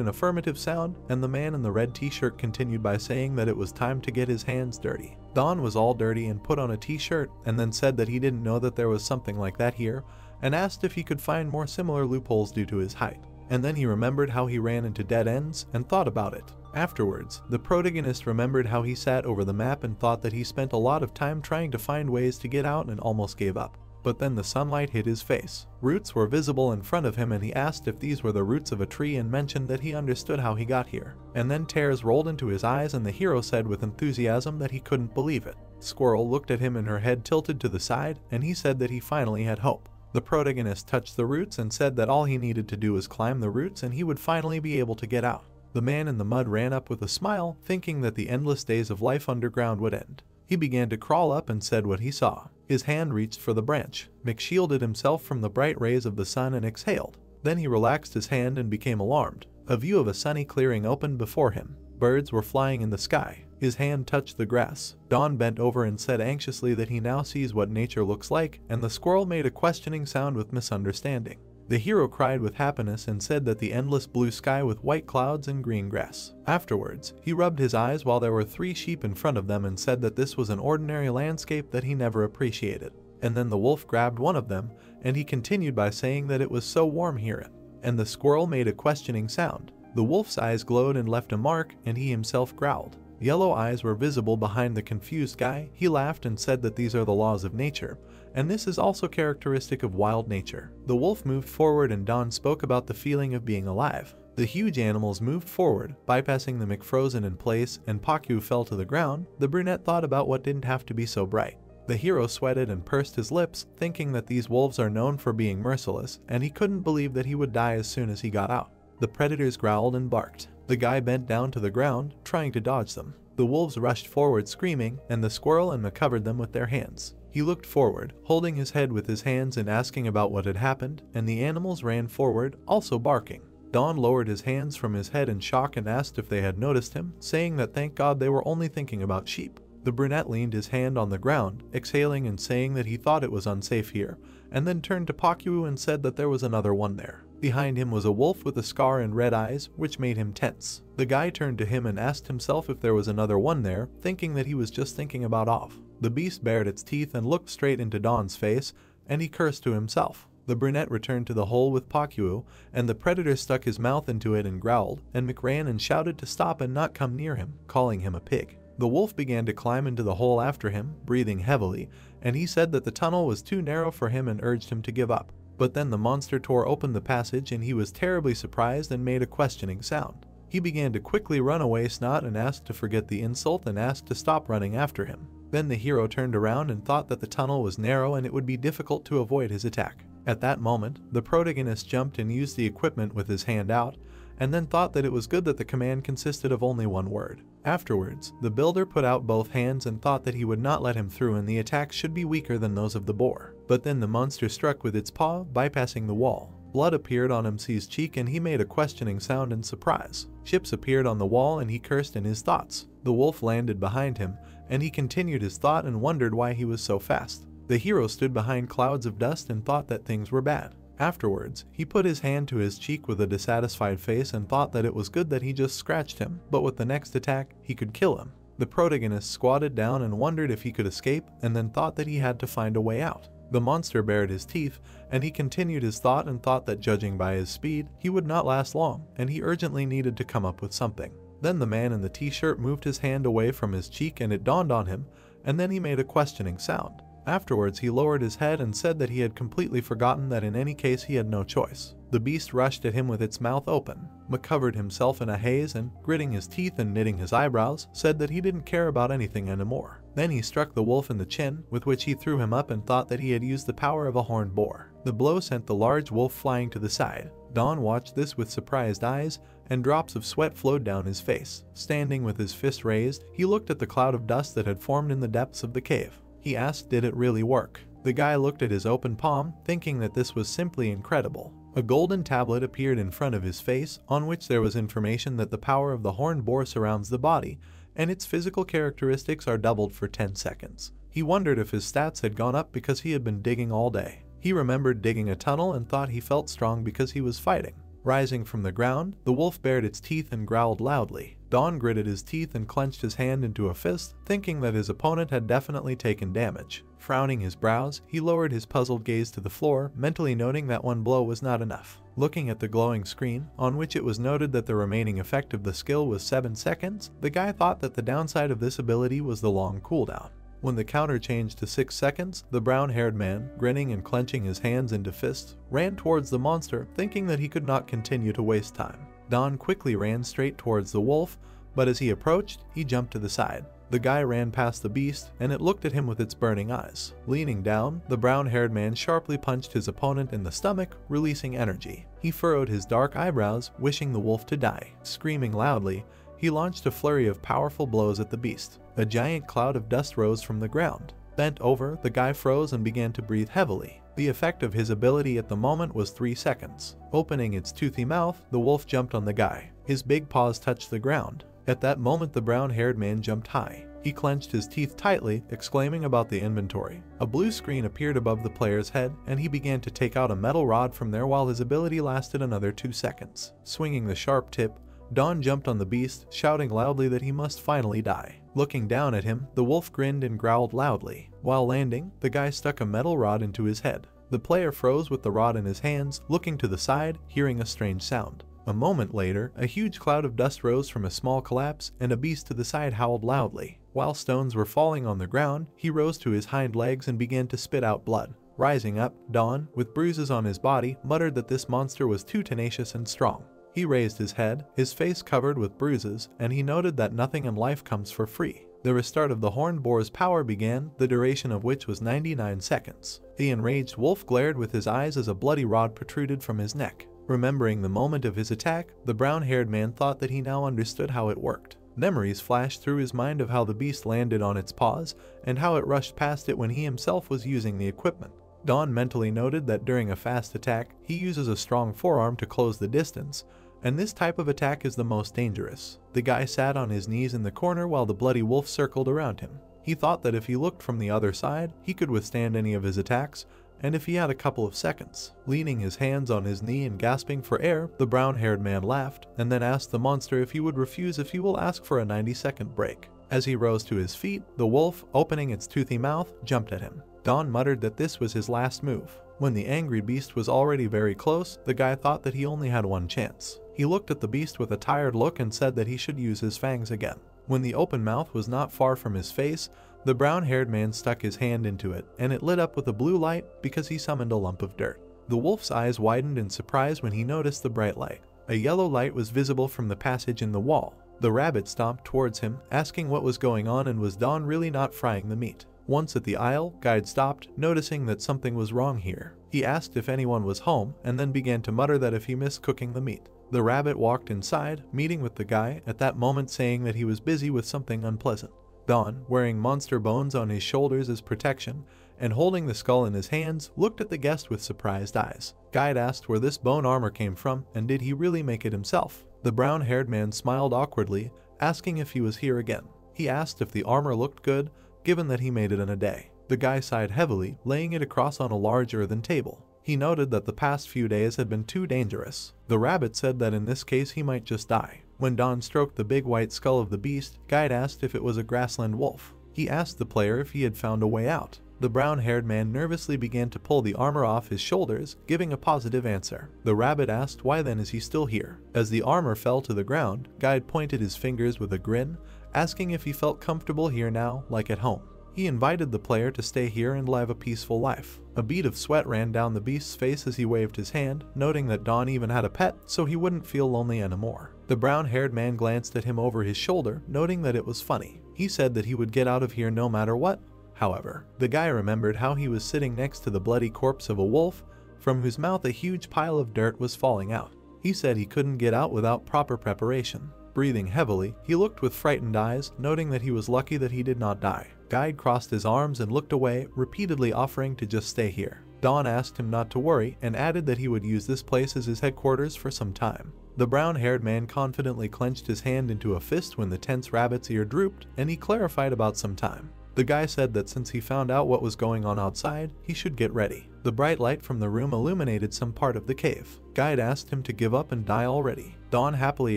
an affirmative sound, and the man in the red t-shirt continued by saying that it was time to get his hands dirty. Don was all dirty and put on a t-shirt, and then said that he didn't know that there was something like that here, and asked if he could find more similar loopholes due to his height. And then he remembered how he ran into dead ends, and thought about it. Afterwards, the protagonist remembered how he sat over the map and thought that he spent a lot of time trying to find ways to get out and almost gave up. But then the sunlight hit his face. Roots were visible in front of him, and he asked if these were the roots of a tree and mentioned that he understood how he got here. And then tears rolled into his eyes, and the hero said with enthusiasm that he couldn't believe it. Squirrel looked at him and her head tilted to the side, and he said that he finally had hope. The protagonist touched the roots and said that all he needed to do was climb the roots and he would finally be able to get out. The man in the mud ran up with a smile, thinking that the endless days of life underground would end. He began to crawl up and said what he saw. His hand reached for the branch. Mick shielded himself from the bright rays of the sun and exhaled. Then he relaxed his hand and became alarmed. A view of a sunny clearing opened before him. Birds were flying in the sky. His hand touched the grass. Don bent over and said anxiously that he now sees what nature looks like, and the squirrel made a questioning sound with misunderstanding. The hero cried with happiness and said that the endless blue sky with white clouds and green grass. Afterwards, he rubbed his eyes while there were 3 sheep in front of them and said that this was an ordinary landscape that he never appreciated. And then the wolf grabbed one of them, and he continued by saying that it was so warm here. And the squirrel made a questioning sound. The wolf's eyes glowed and left a mark, and he himself growled. Yellow eyes were visible behind the confused guy. He laughed and said that these are the laws of nature, and this is also characteristic of wild nature. The wolf moved forward and Don spoke about the feeling of being alive. The huge animals moved forward, bypassing the McFrozen in place, and Pakyu fell to the ground. The brunette thought about what didn't have to be so bright. The hero sweated and pursed his lips, thinking that these wolves are known for being merciless, and he couldn't believe that he would die as soon as he got out. The predators growled and barked. The guy bent down to the ground, trying to dodge them. The wolves rushed forward screaming, and the squirrel and Manga covered them with their hands. He looked forward, holding his head with his hands and asking about what had happened, and the animals ran forward, also barking. Don lowered his hands from his head in shock and asked if they had noticed him, saying that thank God they were only thinking about sheep. The brunette leaned his hand on the ground, exhaling and saying that he thought it was unsafe here, and then turned to Pakyu and said that there was another one there. Behind him was a wolf with a scar and red eyes, which made him tense. The guy turned to him and asked himself if there was another one there, thinking that he was just thinking about off. The beast bared its teeth and looked straight into Don's face, and he cursed to himself. The brunette returned to the hole with Pakyu, and the predator stuck his mouth into it and growled, and Manga ran and shouted to stop and not come near him, calling him a pig. The wolf began to climb into the hole after him, breathing heavily, and he said that the tunnel was too narrow for him and urged him to give up. But then the monster tore open the passage and he was terribly surprised and made a questioning sound. He began to quickly run away Snot and asked to forget the insult and asked to stop running after him. Then the hero turned around and thought that the tunnel was narrow and it would be difficult to avoid his attack. At that moment, the protagonist jumped and used the equipment with his hand out, and then thought that it was good that the command consisted of only one word. Afterwards, the builder put out both hands and thought that he would not let him through and the attacks should be weaker than those of the boar. But then the monster struck with its paw, bypassing the wall. Blood appeared on MC's cheek and he made a questioning sound in surprise. Chips appeared on the wall and he cursed in his thoughts. The wolf landed behind him, and he continued his thought and wondered why he was so fast. The hero stood behind clouds of dust and thought that things were bad. Afterwards, he put his hand to his cheek with a dissatisfied face and thought that it was good that he just scratched him, but with the next attack, he could kill him. The protagonist squatted down and wondered if he could escape, and then thought that he had to find a way out. The monster bared his teeth, and he continued his thought and thought that judging by his speed, he would not last long, and he urgently needed to come up with something. Then the man in the t-shirt moved his hand away from his cheek and it dawned on him, and then he made a questioning sound. Afterwards, he lowered his head and said that he had completely forgotten that in any case he had no choice. The beast rushed at him with its mouth open. Manga covered himself in a haze and, gritting his teeth and knitting his eyebrows, said that he didn't care about anything anymore. Then he struck the wolf in the chin, with which he threw him up and thought that he had used the power of a horned boar. The blow sent the large wolf flying to the side. Don watched this with surprised eyes, and drops of sweat flowed down his face. Standing with his fist raised, he looked at the cloud of dust that had formed in the depths of the cave. He asked, did it really work? The guy looked at his open palm, thinking that this was simply incredible. A golden tablet appeared in front of his face, on which there was information that the power of the horned boar surrounds the body, and its physical characteristics are doubled for 10 seconds. He wondered if his stats had gone up because he had been digging all day. He remembered digging a tunnel and thought he felt strong because he was fighting. Rising from the ground, the wolf bared its teeth and growled loudly. Don gritted his teeth and clenched his hand into a fist, thinking that his opponent had definitely taken damage. Frowning his brows, he lowered his puzzled gaze to the floor, mentally noting that one blow was not enough. Looking at the glowing screen, on which it was noted that the remaining effect of the skill was 7 seconds, the guy thought that the downside of this ability was the long cooldown. When the counter changed to 6 seconds, the brown-haired man, grinning and clenching his hands into fists, ran towards the monster, thinking that he could not continue to waste time. Don quickly ran straight towards the wolf, but as he approached, he jumped to the side. The guy ran past the beast, and it looked at him with its burning eyes. Leaning down, the brown-haired man sharply punched his opponent in the stomach, releasing energy. He furrowed his dark eyebrows, wishing the wolf to die. Screaming loudly, he launched a flurry of powerful blows at the beast. A giant cloud of dust rose from the ground. Bent over, the guy froze and began to breathe heavily. The effect of his ability at the moment was 3 seconds. Opening its toothy mouth, the wolf jumped on the guy. His big paws touched the ground. At that moment, the brown-haired man jumped high. He clenched his teeth tightly, exclaiming about the inventory. A blue screen appeared above the player's head, and he began to take out a metal rod from there while his ability lasted another 2 seconds. Swinging the sharp tip, Don jumped on the beast, shouting loudly that he must finally die. Looking down at him, the wolf grinned and growled loudly. While landing, the guy stuck a metal rod into his head. The player froze with the rod in his hands, looking to the side, hearing a strange sound. A moment later, a huge cloud of dust rose from a small collapse, and a beast to the side howled loudly. While stones were falling on the ground, he rose to his hind legs and began to spit out blood. Rising up, Don, with bruises on his body, muttered that this monster was too tenacious and strong. He raised his head, his face covered with bruises, and he noted that nothing in life comes for free. The restart of the horned boar's power began, the duration of which was 99 seconds. The enraged wolf glared with his eyes as a bloody rod protruded from his neck. Remembering the moment of his attack, the brown-haired man thought that he now understood how it worked. Memories flashed through his mind of how the beast landed on its paws, and how it rushed past it when he himself was using the equipment. Don mentally noted that during a fast attack, he uses a strong forearm to close the distance, and this type of attack is the most dangerous. The guy sat on his knees in the corner while the bloody wolf circled around him. He thought that if he looked from the other side, he could withstand any of his attacks, and if he had a couple of seconds. Leaning his hands on his knee and gasping for air, the brown-haired man laughed, and then asked the monster if he would refuse if he will ask for a 90-second break. As he rose to his feet, the wolf, opening its toothy mouth, jumped at him. Don muttered that this was his last move. When the angry beast was already very close, the guy thought that he only had one chance. He looked at the beast with a tired look and said that he should use his fangs again. When the open mouth was not far from his face, the brown-haired man stuck his hand into it, and it lit up with a blue light because he summoned a lump of dirt. The wolf's eyes widened in surprise when he noticed the bright light. A yellow light was visible from the passage in the wall. The rabbit stomped towards him, asking what was going on and was Don really not frying the meat. Once at the aisle, Guide stopped, noticing that something was wrong here. He asked if anyone was home, and then began to mutter that if he missed cooking the meat. The rabbit walked inside, meeting with the guy, at that moment saying that he was busy with something unpleasant. Don, wearing monster bones on his shoulders as protection, and holding the skull in his hands, looked at the guest with surprised eyes. Guide asked where this bone armor came from, and did he really make it himself? The brown-haired man smiled awkwardly, asking if he was here again. He asked if the armor looked good, given that he made it in a day. The guy sighed heavily, laying it across on a large earthen table. He noted that the past few days had been too dangerous. The rabbit said that in this case he might just die. When Don stroked the big white skull of the beast, Guide asked if it was a grassland wolf. He asked the player if he had found a way out. The brown-haired man nervously began to pull the armor off his shoulders, giving a positive answer. The rabbit asked why then is he still here. As the armor fell to the ground, Guide pointed his fingers with a grin, asking if he felt comfortable here now, like at home. He invited the player to stay here and live a peaceful life. A bead of sweat ran down the beast's face as he waved his hand, noting that Don even had a pet, so he wouldn't feel lonely anymore. The brown-haired man glanced at him over his shoulder, noting that it was funny. He said that he would get out of here no matter what. However, the guy remembered how he was sitting next to the bloody corpse of a wolf, from whose mouth a huge pile of dirt was falling out. He said he couldn't get out without proper preparation. Breathing heavily, he looked with frightened eyes, noting that he was lucky that he did not die. Guide crossed his arms and looked away, repeatedly offering to just stay here. Don asked him not to worry and added that he would use this place as his headquarters for some time. The brown-haired man confidently clenched his hand into a fist when the tense rabbit's ear drooped, and he clarified about some time. The guy said that since he found out what was going on outside, he should get ready. The bright light from the room illuminated some part of the cave. Guide asked him to give up and die already. Don happily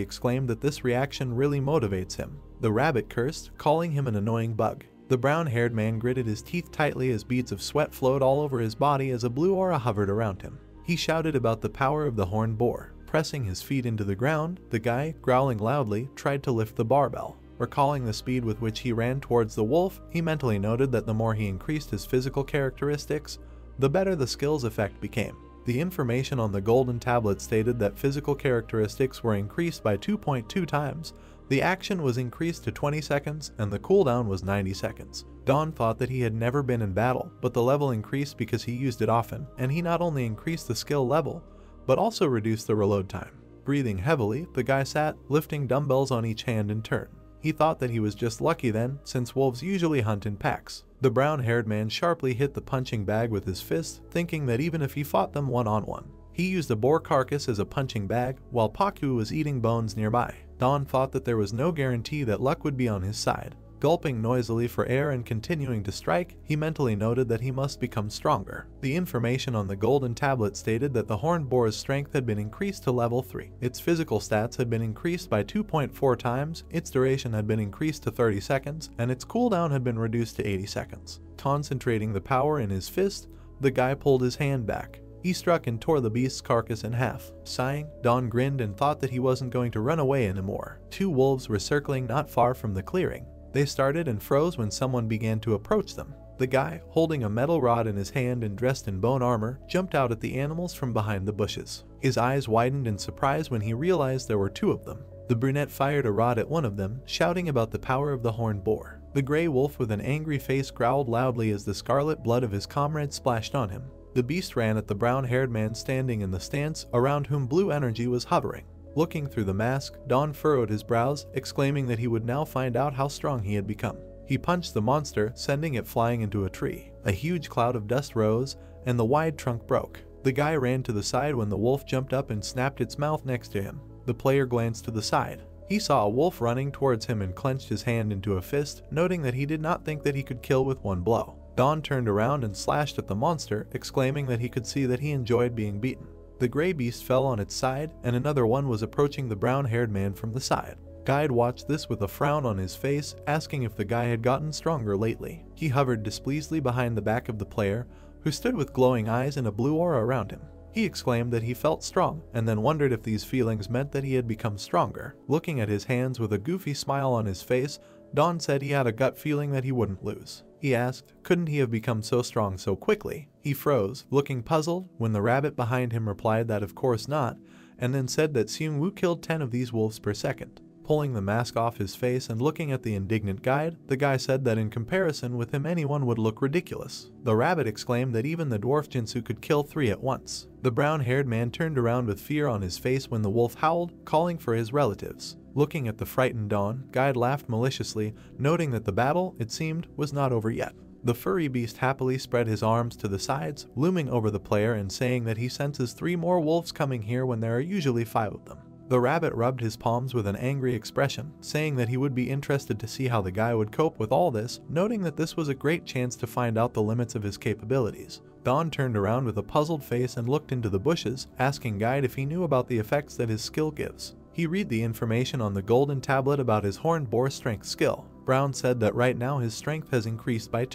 exclaimed that this reaction really motivates him. The rabbit cursed, calling him an annoying bug. The brown-haired man gritted his teeth tightly as beads of sweat flowed all over his body as a blue aura hovered around him. He shouted about the power of the horned boar. Pressing his feet into the ground, the guy, growling loudly, tried to lift the barbell. Recalling the speed with which he ran towards the wolf, he mentally noted that the more he increased his physical characteristics, the better the skill's effect became. The information on the golden tablet stated that physical characteristics were increased by 2.2 times, the action was increased to 20 seconds, and the cooldown was 90 seconds. Don thought that he had never been in battle, but the level increased because he used it often, and he not only increased the skill level, but also reduced the reload time. Breathing heavily, the guy sat, lifting dumbbells on each hand in turn. He thought that he was just lucky then, since wolves usually hunt in packs. The brown-haired man sharply hit the punching bag with his fist, thinking that even if he fought them one-on-one. He used a boar carcass as a punching bag, while Paku was eating bones nearby. Don thought that there was no guarantee that luck would be on his side. Gulping noisily for air and continuing to strike, he mentally noted that he must become stronger. The information on the golden tablet stated that the horned boar's strength had been increased to level 3. Its physical stats had been increased by 2.4 times, its duration had been increased to 30 seconds, and its cooldown had been reduced to 80 seconds. Concentrating the power in his fist, the guy pulled his hand back. He struck and tore the beast's carcass in half. Sighing, Don grinned and thought that he wasn't going to run away anymore. 2 wolves were circling not far from the clearing. They started and froze when someone began to approach them. The guy, holding a metal rod in his hand and dressed in bone armor, jumped out at the animals from behind the bushes. His eyes widened in surprise when he realized there were 2 of them. The brunette fired a rod at one of them, shouting about the power of the horned boar. The gray wolf with an angry face growled loudly as the scarlet blood of his comrade splashed on him. The beast ran at the brown-haired man standing in the stance, around whom blue energy was hovering. Looking through the mask, Don furrowed his brows, exclaiming that he would now find out how strong he had become. He punched the monster, sending it flying into a tree. A huge cloud of dust rose, and the wide trunk broke. The guy ran to the side when the wolf jumped up and snapped its mouth next to him. The player glanced to the side. He saw a wolf running towards him and clenched his hand into a fist, noting that he did not think that he could kill with one blow. Don turned around and slashed at the monster, exclaiming that he could see that he enjoyed being beaten. The gray beast fell on its side, and another one was approaching the brown-haired man from the side. Guide watched this with a frown on his face, asking if the guy had gotten stronger lately. He hovered displeasedly behind the back of the player, who stood with glowing eyes and a blue aura around him. He exclaimed that he felt strong, and then wondered if these feelings meant that he had become stronger. Looking at his hands with a goofy smile on his face, Don said he had a gut feeling that he wouldn't lose. He asked, couldn't he have become so strong so quickly? He froze, looking puzzled, when the rabbit behind him replied that of course not, and then said that Seung-woo killed 10 of these wolves per second. Pulling the mask off his face and looking at the indignant guide, the guy said that in comparison with him anyone would look ridiculous. The rabbit exclaimed that even the dwarf Jinsu could kill 3 at once. The brown-haired man turned around with fear on his face when the wolf howled, calling for his relatives. Looking at the frightened Don, Guide laughed maliciously, noting that the battle, it seemed, was not over yet. The furry beast happily spread his arms to the sides, looming over the player and saying that he senses 3 more wolves coming here when there are usually 5 of them. The rabbit rubbed his palms with an angry expression, saying that he would be interested to see how the guy would cope with all this, noting that this was a great chance to find out the limits of his capabilities. Don turned around with a puzzled face and looked into the bushes, asking Guide if he knew about the effects that his skill gives. He read the information on the golden tablet about his horned boar strength skill. Brown said that right now his strength has increased by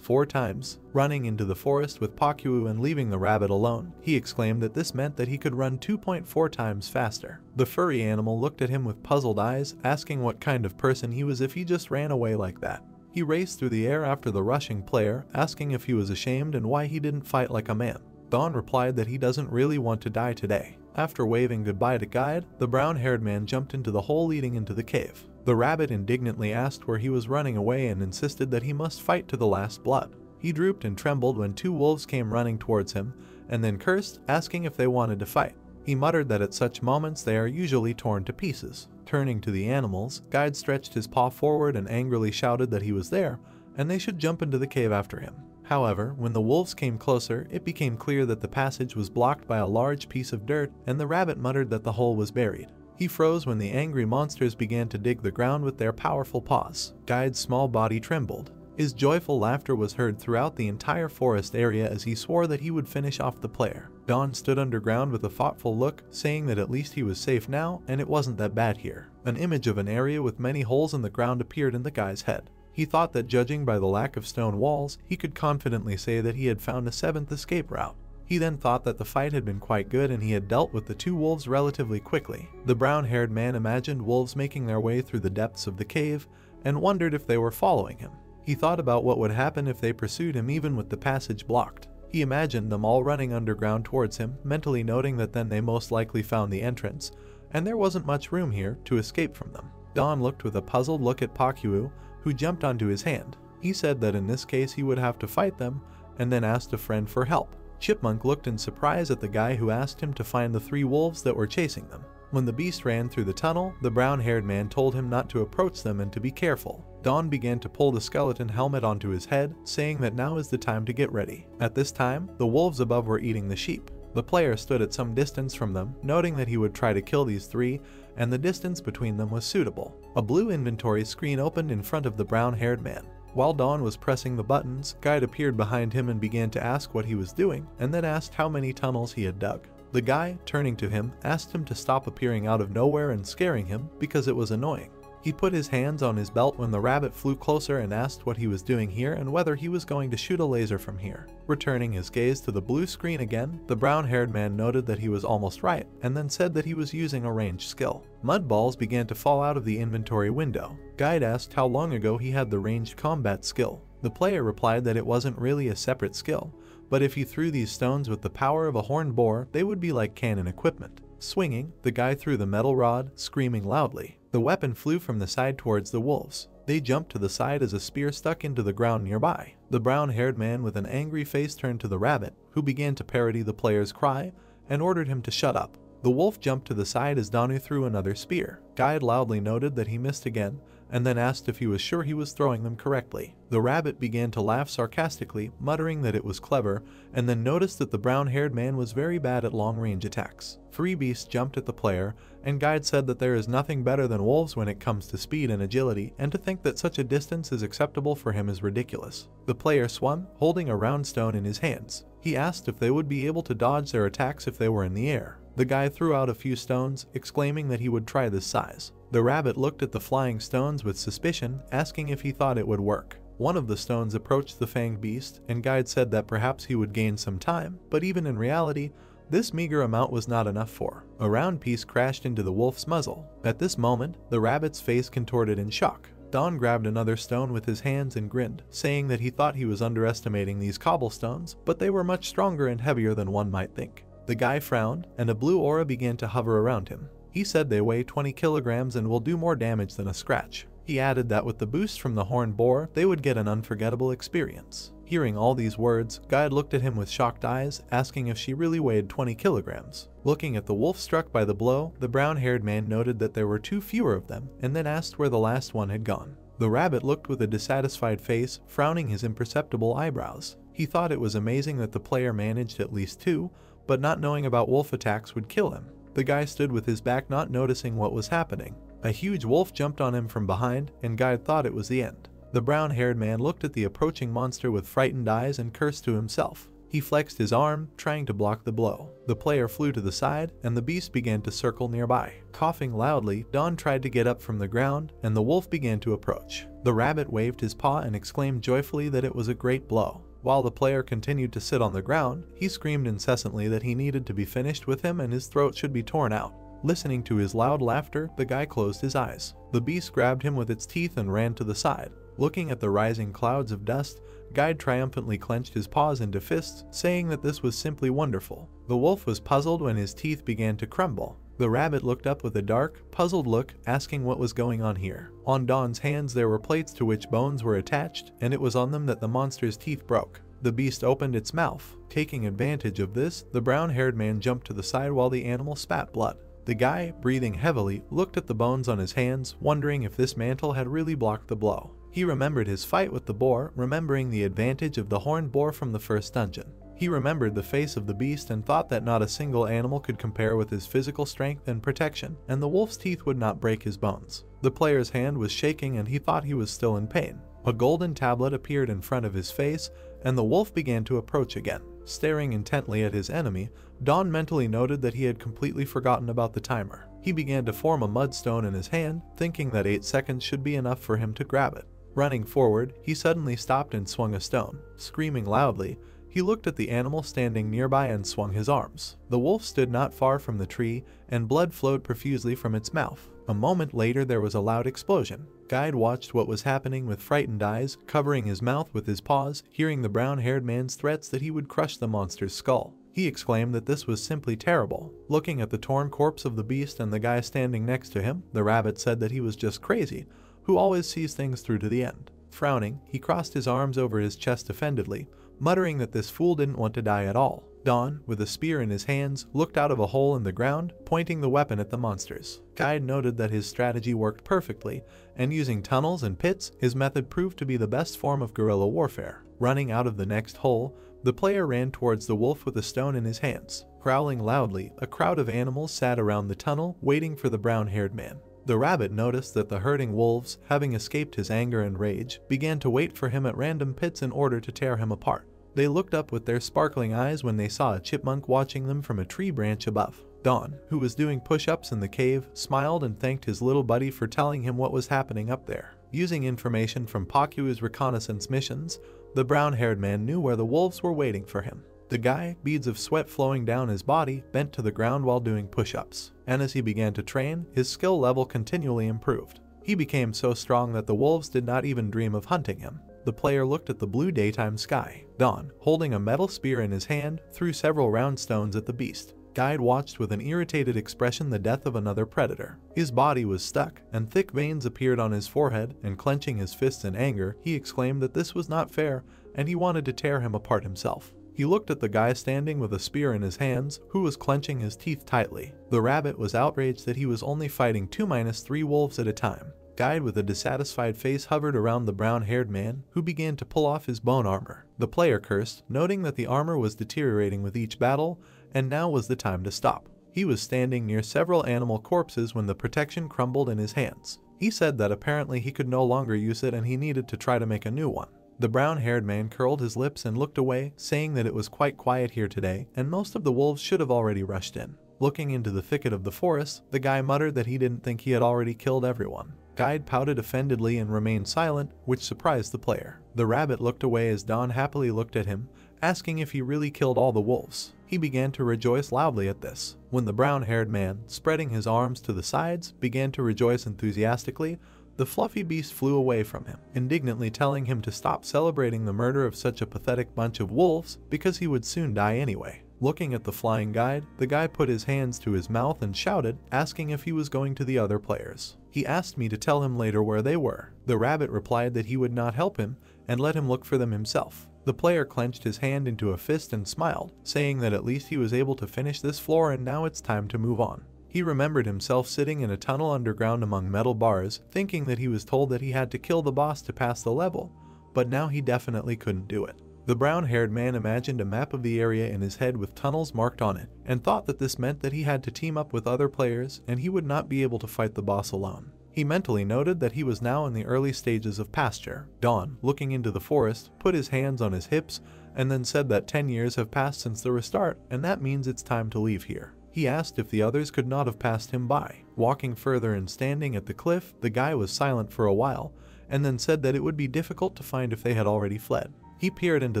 4 times. Running into the forest with Pakyu and leaving the rabbit alone, he exclaimed that this meant that he could run 2.4 times faster. The furry animal looked at him with puzzled eyes, asking what kind of person he was if he just ran away like that. He raced through the air after the rushing player, asking if he was ashamed and why he didn't fight like a man. Don replied that he doesn't really want to die today. After waving goodbye to Guide, the brown-haired man jumped into the hole leading into the cave. The rabbit indignantly asked where he was running away and insisted that he must fight to the last blood. He drooped and trembled when 2 wolves came running towards him, and then cursed, asking if they wanted to fight. He muttered that at such moments they are usually torn to pieces. Turning to the animals, Guide stretched his paw forward and angrily shouted that he was there, and they should jump into the cave after him. However, when the wolves came closer, it became clear that the passage was blocked by a large piece of dirt, and the rabbit muttered that the hole was buried. He froze when the angry monsters began to dig the ground with their powerful paws. Guide's small body trembled. His joyful laughter was heard throughout the entire forest area as he swore that he would finish off the player. Don stood underground with a thoughtful look, saying that at least he was safe now, and it wasn't that bad here. An image of an area with many holes in the ground appeared in the guy's head. He thought that judging by the lack of stone walls, he could confidently say that he had found a 7th escape route. He then thought that the fight had been quite good and he had dealt with the 2 wolves relatively quickly. The brown-haired man imagined wolves making their way through the depths of the cave and wondered if they were following him. He thought about what would happen if they pursued him even with the passage blocked. He imagined them all running underground towards him, mentally noting that then they most likely found the entrance, and there wasn't much room here to escape from them. Don looked with a puzzled look at Pakyu, who jumped onto his hand. He said that in this case he would have to fight them, and then asked a friend for help. Chipmunk looked in surprise at the guy who asked him to find the 3 wolves that were chasing them. When the beast ran through the tunnel, the brown-haired man told him not to approach them and to be careful. Don began to pull the skeleton helmet onto his head, saying that now is the time to get ready. At this time, the wolves above were eating the sheep. The player stood at some distance from them, noting that he would try to kill these 3, and the distance between them was suitable. A blue inventory screen opened in front of the brown-haired man. While Don was pressing the buttons, Guide appeared behind him and began to ask what he was doing, and then asked how many tunnels he had dug. The guy, turning to him, asked him to stop appearing out of nowhere and scaring him because it was annoying. He put his hands on his belt when the rabbit flew closer and asked what he was doing here and whether he was going to shoot a laser from here. Returning his gaze to the blue screen again, the brown-haired man noted that he was almost right, and then said that he was using a ranged skill. Mud balls began to fall out of the inventory window. Guide asked how long ago he had the ranged combat skill. The player replied that it wasn't really a separate skill, but if he threw these stones with the power of a horned boar, they would be like cannon equipment. Swinging, the guy threw the metal rod, screaming loudly. The weapon flew from the side towards the wolves. They jumped to the side as a spear stuck into the ground nearby. The brown-haired man with an angry face turned to the rabbit, who began to parody the player's cry, and ordered him to shut up. The wolf jumped to the side as Donu threw another spear. Guide loudly noted that he missed again, and then asked if he was sure he was throwing them correctly. The rabbit began to laugh sarcastically, muttering that it was clever, and then noticed that the brown-haired man was very bad at long-range attacks. Three beasts jumped at the player, and Guide said that there is nothing better than wolves when it comes to speed and agility, and to think that such a distance is acceptable for him is ridiculous. The player swung, holding a round stone in his hands. He asked if they would be able to dodge their attacks if they were in the air. The guy threw out a few stones, exclaiming that he would try this size. The rabbit looked at the flying stones with suspicion, asking if he thought it would work. One of the stones approached the fanged beast, and Guide said that perhaps he would gain some time, but even in reality, this meager amount was not enough for. A round piece crashed into the wolf's muzzle. At this moment, the rabbit's face contorted in shock. Don grabbed another stone with his hands and grinned, saying that he thought he was underestimating these cobblestones, but they were much stronger and heavier than one might think. The guy frowned, and a blue aura began to hover around him. He said they weigh 20 kilograms and will do more damage than a scratch. He added that with the boost from the horned boar, they would get an unforgettable experience. Hearing all these words, Guide looked at him with shocked eyes, asking if she really weighed 20 kilograms. Looking at the wolf struck by the blow, the brown-haired man noted that there were 2 fewer of them, and then asked where the last one had gone. The rabbit looked with a dissatisfied face, frowning his imperceptible eyebrows. He thought it was amazing that the player managed at least 2, but not knowing about wolf attacks would kill him. The guy stood with his back, not noticing what was happening. A huge wolf jumped on him from behind, and Guide thought it was the end. The brown-haired man looked at the approaching monster with frightened eyes and cursed to himself. He flexed his arm, trying to block the blow. The player flew to the side, and the beast began to circle nearby. Coughing loudly, Don tried to get up from the ground, and the wolf began to approach. The rabbit waved his paw and exclaimed joyfully that it was a great blow. While the player continued to sit on the ground, he screamed incessantly that he needed to be finished with him and his throat should be torn out. Listening to his loud laughter, the guy closed his eyes. The beast grabbed him with its teeth and ran to the side. Looking at the rising clouds of dust, Guide triumphantly clenched his paws into fists, saying that this was simply wonderful. The wolf was puzzled when his teeth began to crumble. The rabbit looked up with a dark, puzzled look, asking what was going on here. On Don's hands there were plates to which bones were attached, and it was on them that the monster's teeth broke. The beast opened its mouth. Taking advantage of this, the brown-haired man jumped to the side while the animal spat blood. The guy, breathing heavily, looked at the bones on his hands, wondering if this mantle had really blocked the blow. He remembered his fight with the boar, remembering the advantage of the horned boar from the first dungeon. He remembered the face of the beast and thought that not a single animal could compare with his physical strength and protection, and the wolf's teeth would not break his bones. The player's hand was shaking and he thought he was still in pain. A golden tablet appeared in front of his face, and the wolf began to approach again. Staring intently at his enemy, Don mentally noted that he had completely forgotten about the timer. He began to form a mudstone in his hand, thinking that 8 seconds should be enough for him to grab it. Running forward, he suddenly stopped and swung a stone. Screaming loudly, he looked at the animal standing nearby and swung his arms. The wolf stood not far from the tree, and blood flowed profusely from its mouth. A moment later there was a loud explosion. Guide watched what was happening with frightened eyes, covering his mouth with his paws, hearing the brown-haired man's threats that he would crush the monster's skull. He exclaimed that this was simply terrible. Looking at the torn corpse of the beast and the guy standing next to him, the rabbit said that he was just crazy, who always sees things through to the end. Frowning, he crossed his arms over his chest offendedly, muttering that this fool didn't want to die at all. Don, with a spear in his hands, looked out of a hole in the ground, pointing the weapon at the monsters. Guide noted that his strategy worked perfectly, and using tunnels and pits, his method proved to be the best form of guerrilla warfare. Running out of the next hole, the player ran towards the wolf with a stone in his hands. Growling loudly, a crowd of animals sat around the tunnel, waiting for the brown-haired man. The rabbit noticed that the herding wolves, having escaped his anger and rage, began to wait for him at random pits in order to tear him apart. They looked up with their sparkling eyes when they saw a chipmunk watching them from a tree branch above. Don, who was doing push-ups in the cave, smiled and thanked his little buddy for telling him what was happening up there. Using information from Paku's reconnaissance missions, the brown-haired man knew where the wolves were waiting for him. The guy, beads of sweat flowing down his body, bent to the ground while doing push-ups, and as he began to train, his skill level continually improved. He became so strong that the wolves did not even dream of hunting him. The player looked at the blue daytime sky. Don, holding a metal spear in his hand, threw several round stones at the beast. Guide watched with an irritated expression the death of another predator. His body was stuck, and thick veins appeared on his forehead, and clenching his fists in anger, he exclaimed that this was not fair, and he wanted to tear him apart himself. He looked at the guy standing with a spear in his hands, who was clenching his teeth tightly. The rabbit was outraged that he was only fighting 2-3 wolves at a time. Guide with a dissatisfied face hovered around the brown-haired man, who began to pull off his bone armor. The player cursed, noting that the armor was deteriorating with each battle, and now was the time to stop. He was standing near several animal corpses when the protection crumbled in his hands. He said that apparently he could no longer use it and he needed to try to make a new one. The brown-haired man curled his lips and looked away, saying that it was quite quiet here today, and most of the wolves should have already rushed in. Looking into the thicket of the forest, the guy muttered that he didn't think he had already killed everyone. Guide pouted offendedly and remained silent, which surprised the player. The rabbit looked away as Don happily looked at him, asking if he really killed all the wolves. He began to rejoice loudly at this. When the brown-haired man, spreading his arms to the sides, began to rejoice enthusiastically, the fluffy beast flew away from him, indignantly telling him to stop celebrating the murder of such a pathetic bunch of wolves because he would soon die anyway. Looking at the flying guide, the guy put his hands to his mouth and shouted, asking if he was going to the other players. He asked me to tell him later where they were. The rabbit replied that he would not help him and let him look for them himself. The player clenched his hand into a fist and smiled, saying that at least he was able to finish this floor and now it's time to move on. He remembered himself sitting in a tunnel underground among metal bars, thinking that he was told that he had to kill the boss to pass the level, but now he definitely couldn't do it. The brown-haired man imagined a map of the area in his head with tunnels marked on it, and thought that this meant that he had to team up with other players and he would not be able to fight the boss alone. He mentally noted that he was now in the early stages of pasture. Don, looking into the forest, put his hands on his hips and then said that 10 years have passed since the restart, and that means it's time to leave here. He asked if the others could not have passed him by. Walking further and standing at the cliff, the guy was silent for a while, and then said that it would be difficult to find if they had already fled. He peered into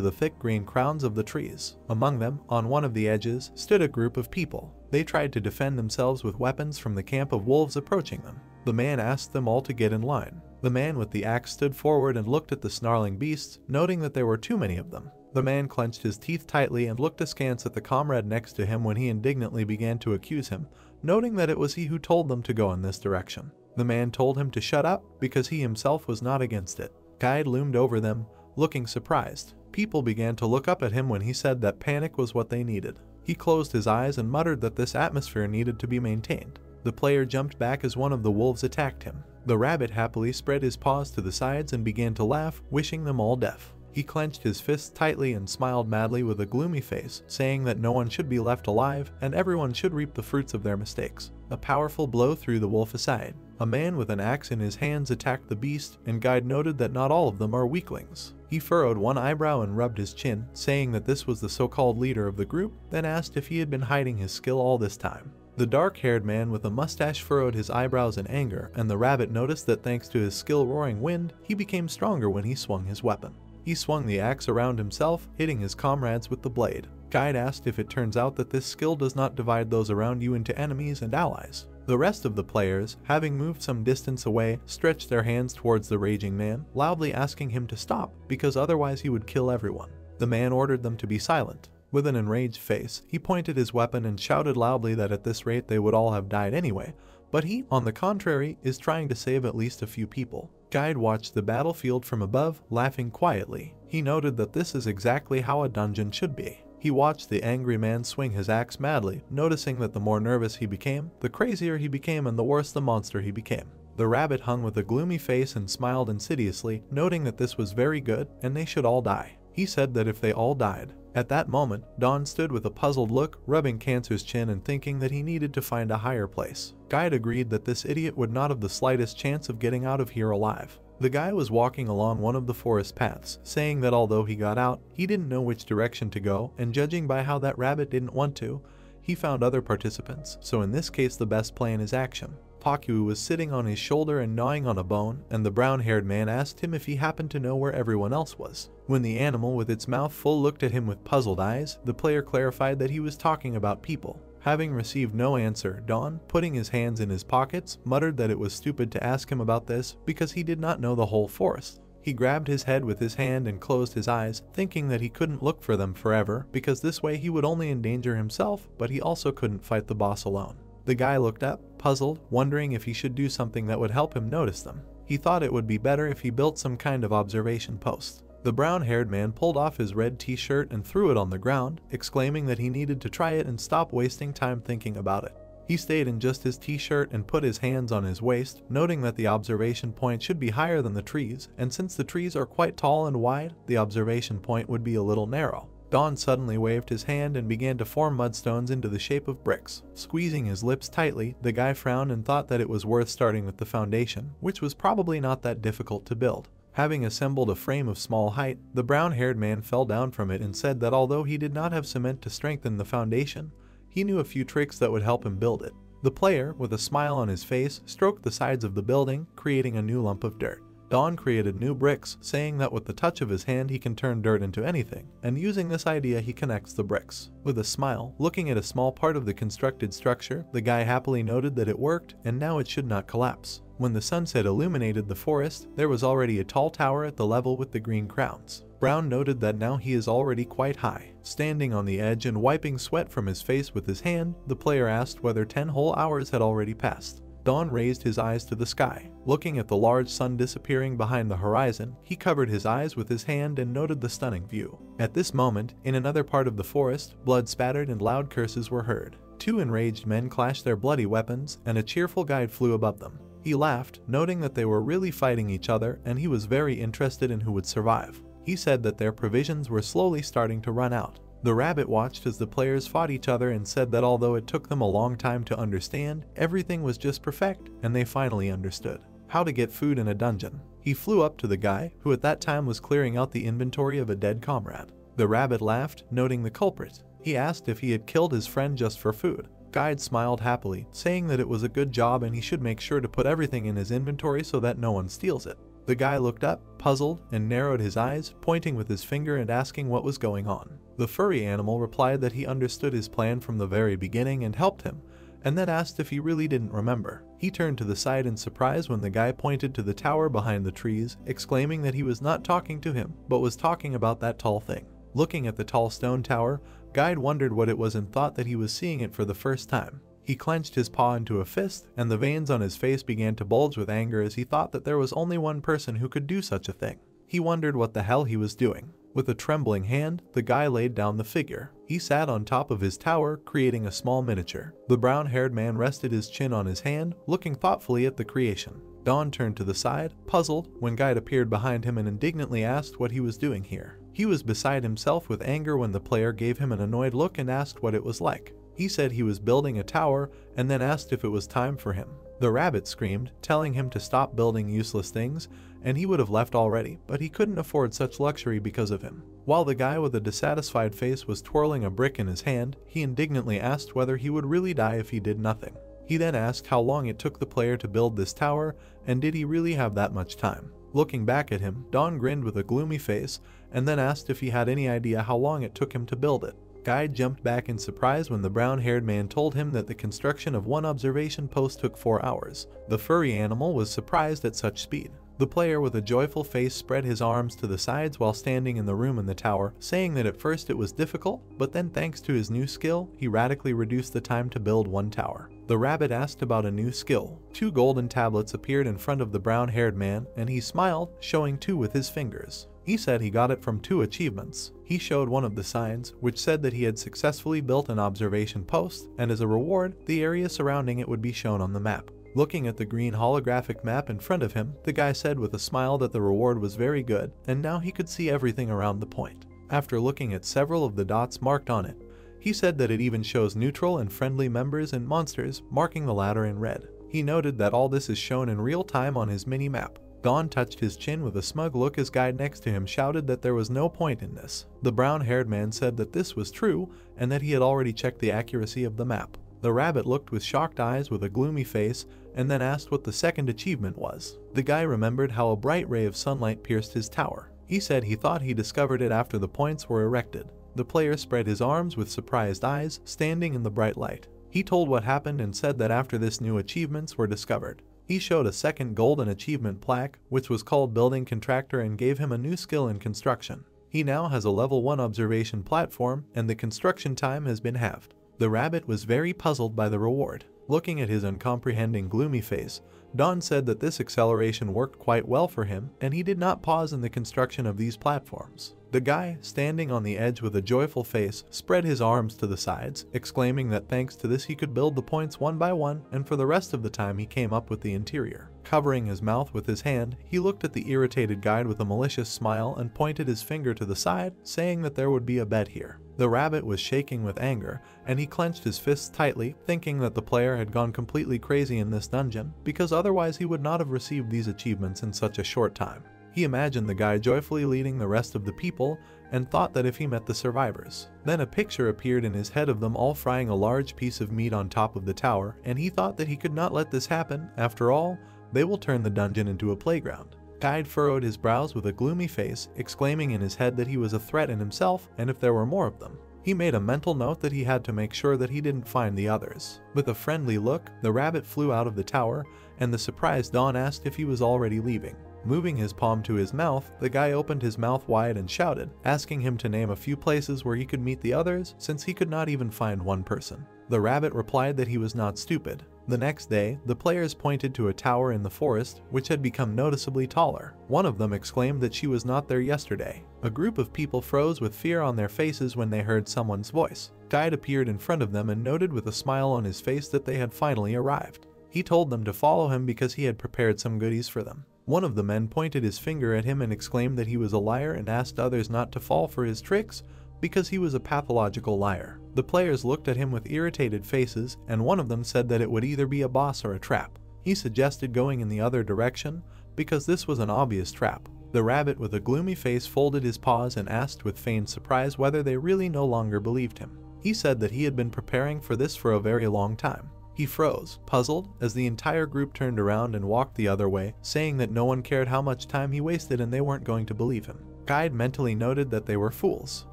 the thick green crowns of the trees. Among them, on one of the edges, stood a group of people. They tried to defend themselves with weapons from the camp of wolves approaching them. The man asked them all to get in line. The man with the axe stood forward and looked at the snarling beasts, noting that there were too many of them. The man clenched his teeth tightly and looked askance at the comrade next to him when he indignantly began to accuse him, noting that it was he who told them to go in this direction. The man told him to shut up because he himself was not against it. Guide loomed over them, looking surprised. People began to look up at him when he said that panic was what they needed. He closed his eyes and muttered that this atmosphere needed to be maintained. The player jumped back as one of the wolves attacked him. The rabbit happily spread his paws to the sides and began to laugh, wishing them all death. He clenched his fists tightly and smiled madly with a gloomy face, saying that no one should be left alive and everyone should reap the fruits of their mistakes. A powerful blow threw the wolf aside. A man with an axe in his hands attacked the beast, and Guide noted that not all of them are weaklings. He furrowed one eyebrow and rubbed his chin, saying that this was the so-called leader of the group, then asked if he had been hiding his skill all this time. The dark-haired man with a mustache furrowed his eyebrows in anger, and the rabbit noticed that thanks to his skill Roaring Wind, he became stronger when he swung his weapon. He swung the axe around himself, hitting his comrades with the blade. Guide asked if it turns out that this skill does not divide those around you into enemies and allies. The rest of the players, having moved some distance away, stretched their hands towards the raging man, loudly asking him to stop, because otherwise he would kill everyone. The man ordered them to be silent. With an enraged face, he pointed his weapon and shouted loudly that at this rate they would all have died anyway, but he, on the contrary, is trying to save at least a few people. Guide watched the battlefield from above, laughing quietly. He noted that this is exactly how a dungeon should be. He watched the angry man swing his axe madly, noticing that the more nervous he became, the crazier he became and the worse the monster he became. The rabbit hung with a gloomy face and smiled insidiously, noting that this was very good and they should all die. He said that if they all died, At that moment, Don stood with a puzzled look, rubbing Cancer's chin and thinking that he needed to find a higher place. Guide agreed that this idiot would not have the slightest chance of getting out of here alive. The guy was walking along one of the forest paths, saying that although he got out, he didn't know which direction to go, and judging by how that rabbit didn't want to, he found other participants, so in this case the best plan is action. Pakyu was sitting on his shoulder and gnawing on a bone, and the brown-haired man asked him if he happened to know where everyone else was. When the animal with its mouth full looked at him with puzzled eyes, the player clarified that he was talking about people. Having received no answer, Don, putting his hands in his pockets, muttered that it was stupid to ask him about this because he did not know the whole forest. He grabbed his head with his hand and closed his eyes, thinking that he couldn't look for them forever because this way he would only endanger himself, but he also couldn't fight the boss alone. The guy looked up, puzzled, wondering if he should do something that would help him notice them. He thought it would be better if he built some kind of observation post. The brown-haired man pulled off his red t-shirt and threw it on the ground, exclaiming that he needed to try it and stop wasting time thinking about it. He stayed in just his t-shirt and put his hands on his waist, noting that the observation point should be higher than the trees, and since the trees are quite tall and wide, the observation point would be a little narrow. Don suddenly waved his hand and began to form mudstones into the shape of bricks. Squeezing his lips tightly, the guy frowned and thought that it was worth starting with the foundation, which was probably not that difficult to build. Having assembled a frame of small height, the brown-haired man fell down from it and said that although he did not have cement to strengthen the foundation, he knew a few tricks that would help him build it. The player, with a smile on his face, stroked the sides of the building, creating a new lump of dirt. Don created new bricks, saying that with the touch of his hand he can turn dirt into anything, and using this idea he connects the bricks. With a smile, looking at a small part of the constructed structure, the guy happily noted that it worked, and now it should not collapse. When the sunset illuminated the forest, there was already a tall tower at the level with the green crowns. Brown noted that now he is already quite high. Standing on the edge and wiping sweat from his face with his hand, the player asked whether 10 whole hours had already passed. Don raised his eyes to the sky. Looking at the large sun disappearing behind the horizon, he covered his eyes with his hand and noted the stunning view. At this moment, in another part of the forest, blood spattered and loud curses were heard. Two enraged men clashed their bloody weapons, and a cheerful guide flew above them. He laughed, noting that they were really fighting each other, and he was very interested in who would survive. He said that their provisions were slowly starting to run out. The rabbit watched as the players fought each other and said that although it took them a long time to understand, everything was just perfect, and they finally understood how to get food in a dungeon. He flew up to the guy, who at that time was clearing out the inventory of a dead comrade. The rabbit laughed, noting the culprit. He asked if he had killed his friend just for food. Guide smiled happily, saying that it was a good job and he should make sure to put everything in his inventory so that no one steals it. The guy looked up, puzzled, and narrowed his eyes, pointing with his finger and asking what was going on. The furry animal replied that he understood his plan from the very beginning and helped him, and then asked if he really didn't remember. He turned to the side in surprise when the guy pointed to the tower behind the trees, exclaiming that he was not talking to him, but was talking about that tall thing. Looking at the tall stone tower, Guide wondered what it was and thought that he was seeing it for the first time. He clenched his paw into a fist, and the veins on his face began to bulge with anger as he thought that there was only one person who could do such a thing. He wondered what the hell he was doing. With a trembling hand, the guy laid down the figure. He sat on top of his tower, creating a small miniature. The brown-haired man rested his chin on his hand, looking thoughtfully at the creation. Don turned to the side, puzzled, when Guide appeared behind him and indignantly asked what he was doing here. He was beside himself with anger when the player gave him an annoyed look and asked what it was like. He said he was building a tower and then asked if it was time for him. The rabbit screamed, telling him to stop building useless things, and he would have left already, but he couldn't afford such luxury because of him. While the guy with a dissatisfied face was twirling a brick in his hand, he indignantly asked whether he would really die if he did nothing. He then asked how long it took the player to build this tower, and did he really have that much time. Looking back at him, Don grinned with a gloomy face, and then asked if he had any idea how long it took him to build it. Guide jumped back in surprise when the brown-haired man told him that the construction of one observation post took 4 hours. The furry animal was surprised at such speed. The player with a joyful face spread his arms to the sides while standing in the room in the tower, saying that at first it was difficult, but then thanks to his new skill, he radically reduced the time to build one tower. The rabbit asked about a new skill. 2 golden tablets appeared in front of the brown-haired man, and he smiled, showing 2 with his fingers. He said he got it from 2 achievements. He showed one of the signs, which said that he had successfully built an observation post, and as a reward, the area surrounding it would be shown on the map. Looking at the green holographic map in front of him, the guy said with a smile that the reward was very good, and now he could see everything around the point. After looking at several of the dots marked on it, he said that it even shows neutral and friendly members and monsters, marking the latter in red. He noted that all this is shown in real time on his mini-map. Don touched his chin with a smug look as guide next to him shouted that there was no point in this. The brown-haired man said that this was true and that he had already checked the accuracy of the map. The rabbit looked with shocked eyes with a gloomy face and then asked what the second achievement was. The guy remembered how a bright ray of sunlight pierced his tower. He said he thought he discovered it after the points were erected. The player spread his arms with surprised eyes, standing in the bright light. He told what happened and said that after this new achievements were discovered. He showed a second golden achievement plaque, which was called Building Contractor, and gave him a new skill in construction. He now has a level 1 observation platform and the construction time has been halved. The rabbit was very puzzled by the reward. Looking at his uncomprehending gloomy face, Don said that this acceleration worked quite well for him and he did not pause in the construction of these platforms. The guy, standing on the edge with a joyful face, spread his arms to the sides, exclaiming that thanks to this he could build the points one by one, and for the rest of the time he came up with the interior. Covering his mouth with his hand, he looked at the irritated guide with a malicious smile and pointed his finger to the side, saying that there would be a bed here. The rabbit was shaking with anger, and he clenched his fists tightly, thinking that the player had gone completely crazy in this dungeon, because otherwise he would not have received these achievements in such a short time. He imagined the guy joyfully leading the rest of the people and thought that if he met the survivors. Then a picture appeared in his head of them all frying a large piece of meat on top of the tower, and he thought that he could not let this happen. After all, they will turn the dungeon into a playground. Guide furrowed his brows with a gloomy face, exclaiming in his head that he was a threat in himself and if there were more of them. He made a mental note that he had to make sure that he didn't find the others. With a friendly look, the rabbit flew out of the tower, and the surprised Don asked if he was already leaving. Moving his palm to his mouth, the guy opened his mouth wide and shouted, asking him to name a few places where he could meet the others, since he could not even find one person. The rabbit replied that he was not stupid. The next day, the players pointed to a tower in the forest, which had become noticeably taller. One of them exclaimed that she was not there yesterday. A group of people froze with fear on their faces when they heard someone's voice. Guide appeared in front of them and noted with a smile on his face that they had finally arrived. He told them to follow him because he had prepared some goodies for them. One of the men pointed his finger at him and exclaimed that he was a liar and asked others not to fall for his tricks because he was a pathological liar. The players looked at him with irritated faces, and one of them said that it would either be a boss or a trap. He suggested going in the other direction because this was an obvious trap. The rabbit with a gloomy face folded his paws and asked with feigned surprise whether they really no longer believed him. He said that he had been preparing for this for a very long time. He froze, puzzled, as the entire group turned around and walked the other way, saying that no one cared how much time he wasted and they weren't going to believe him. Guide mentally noted that they were fools.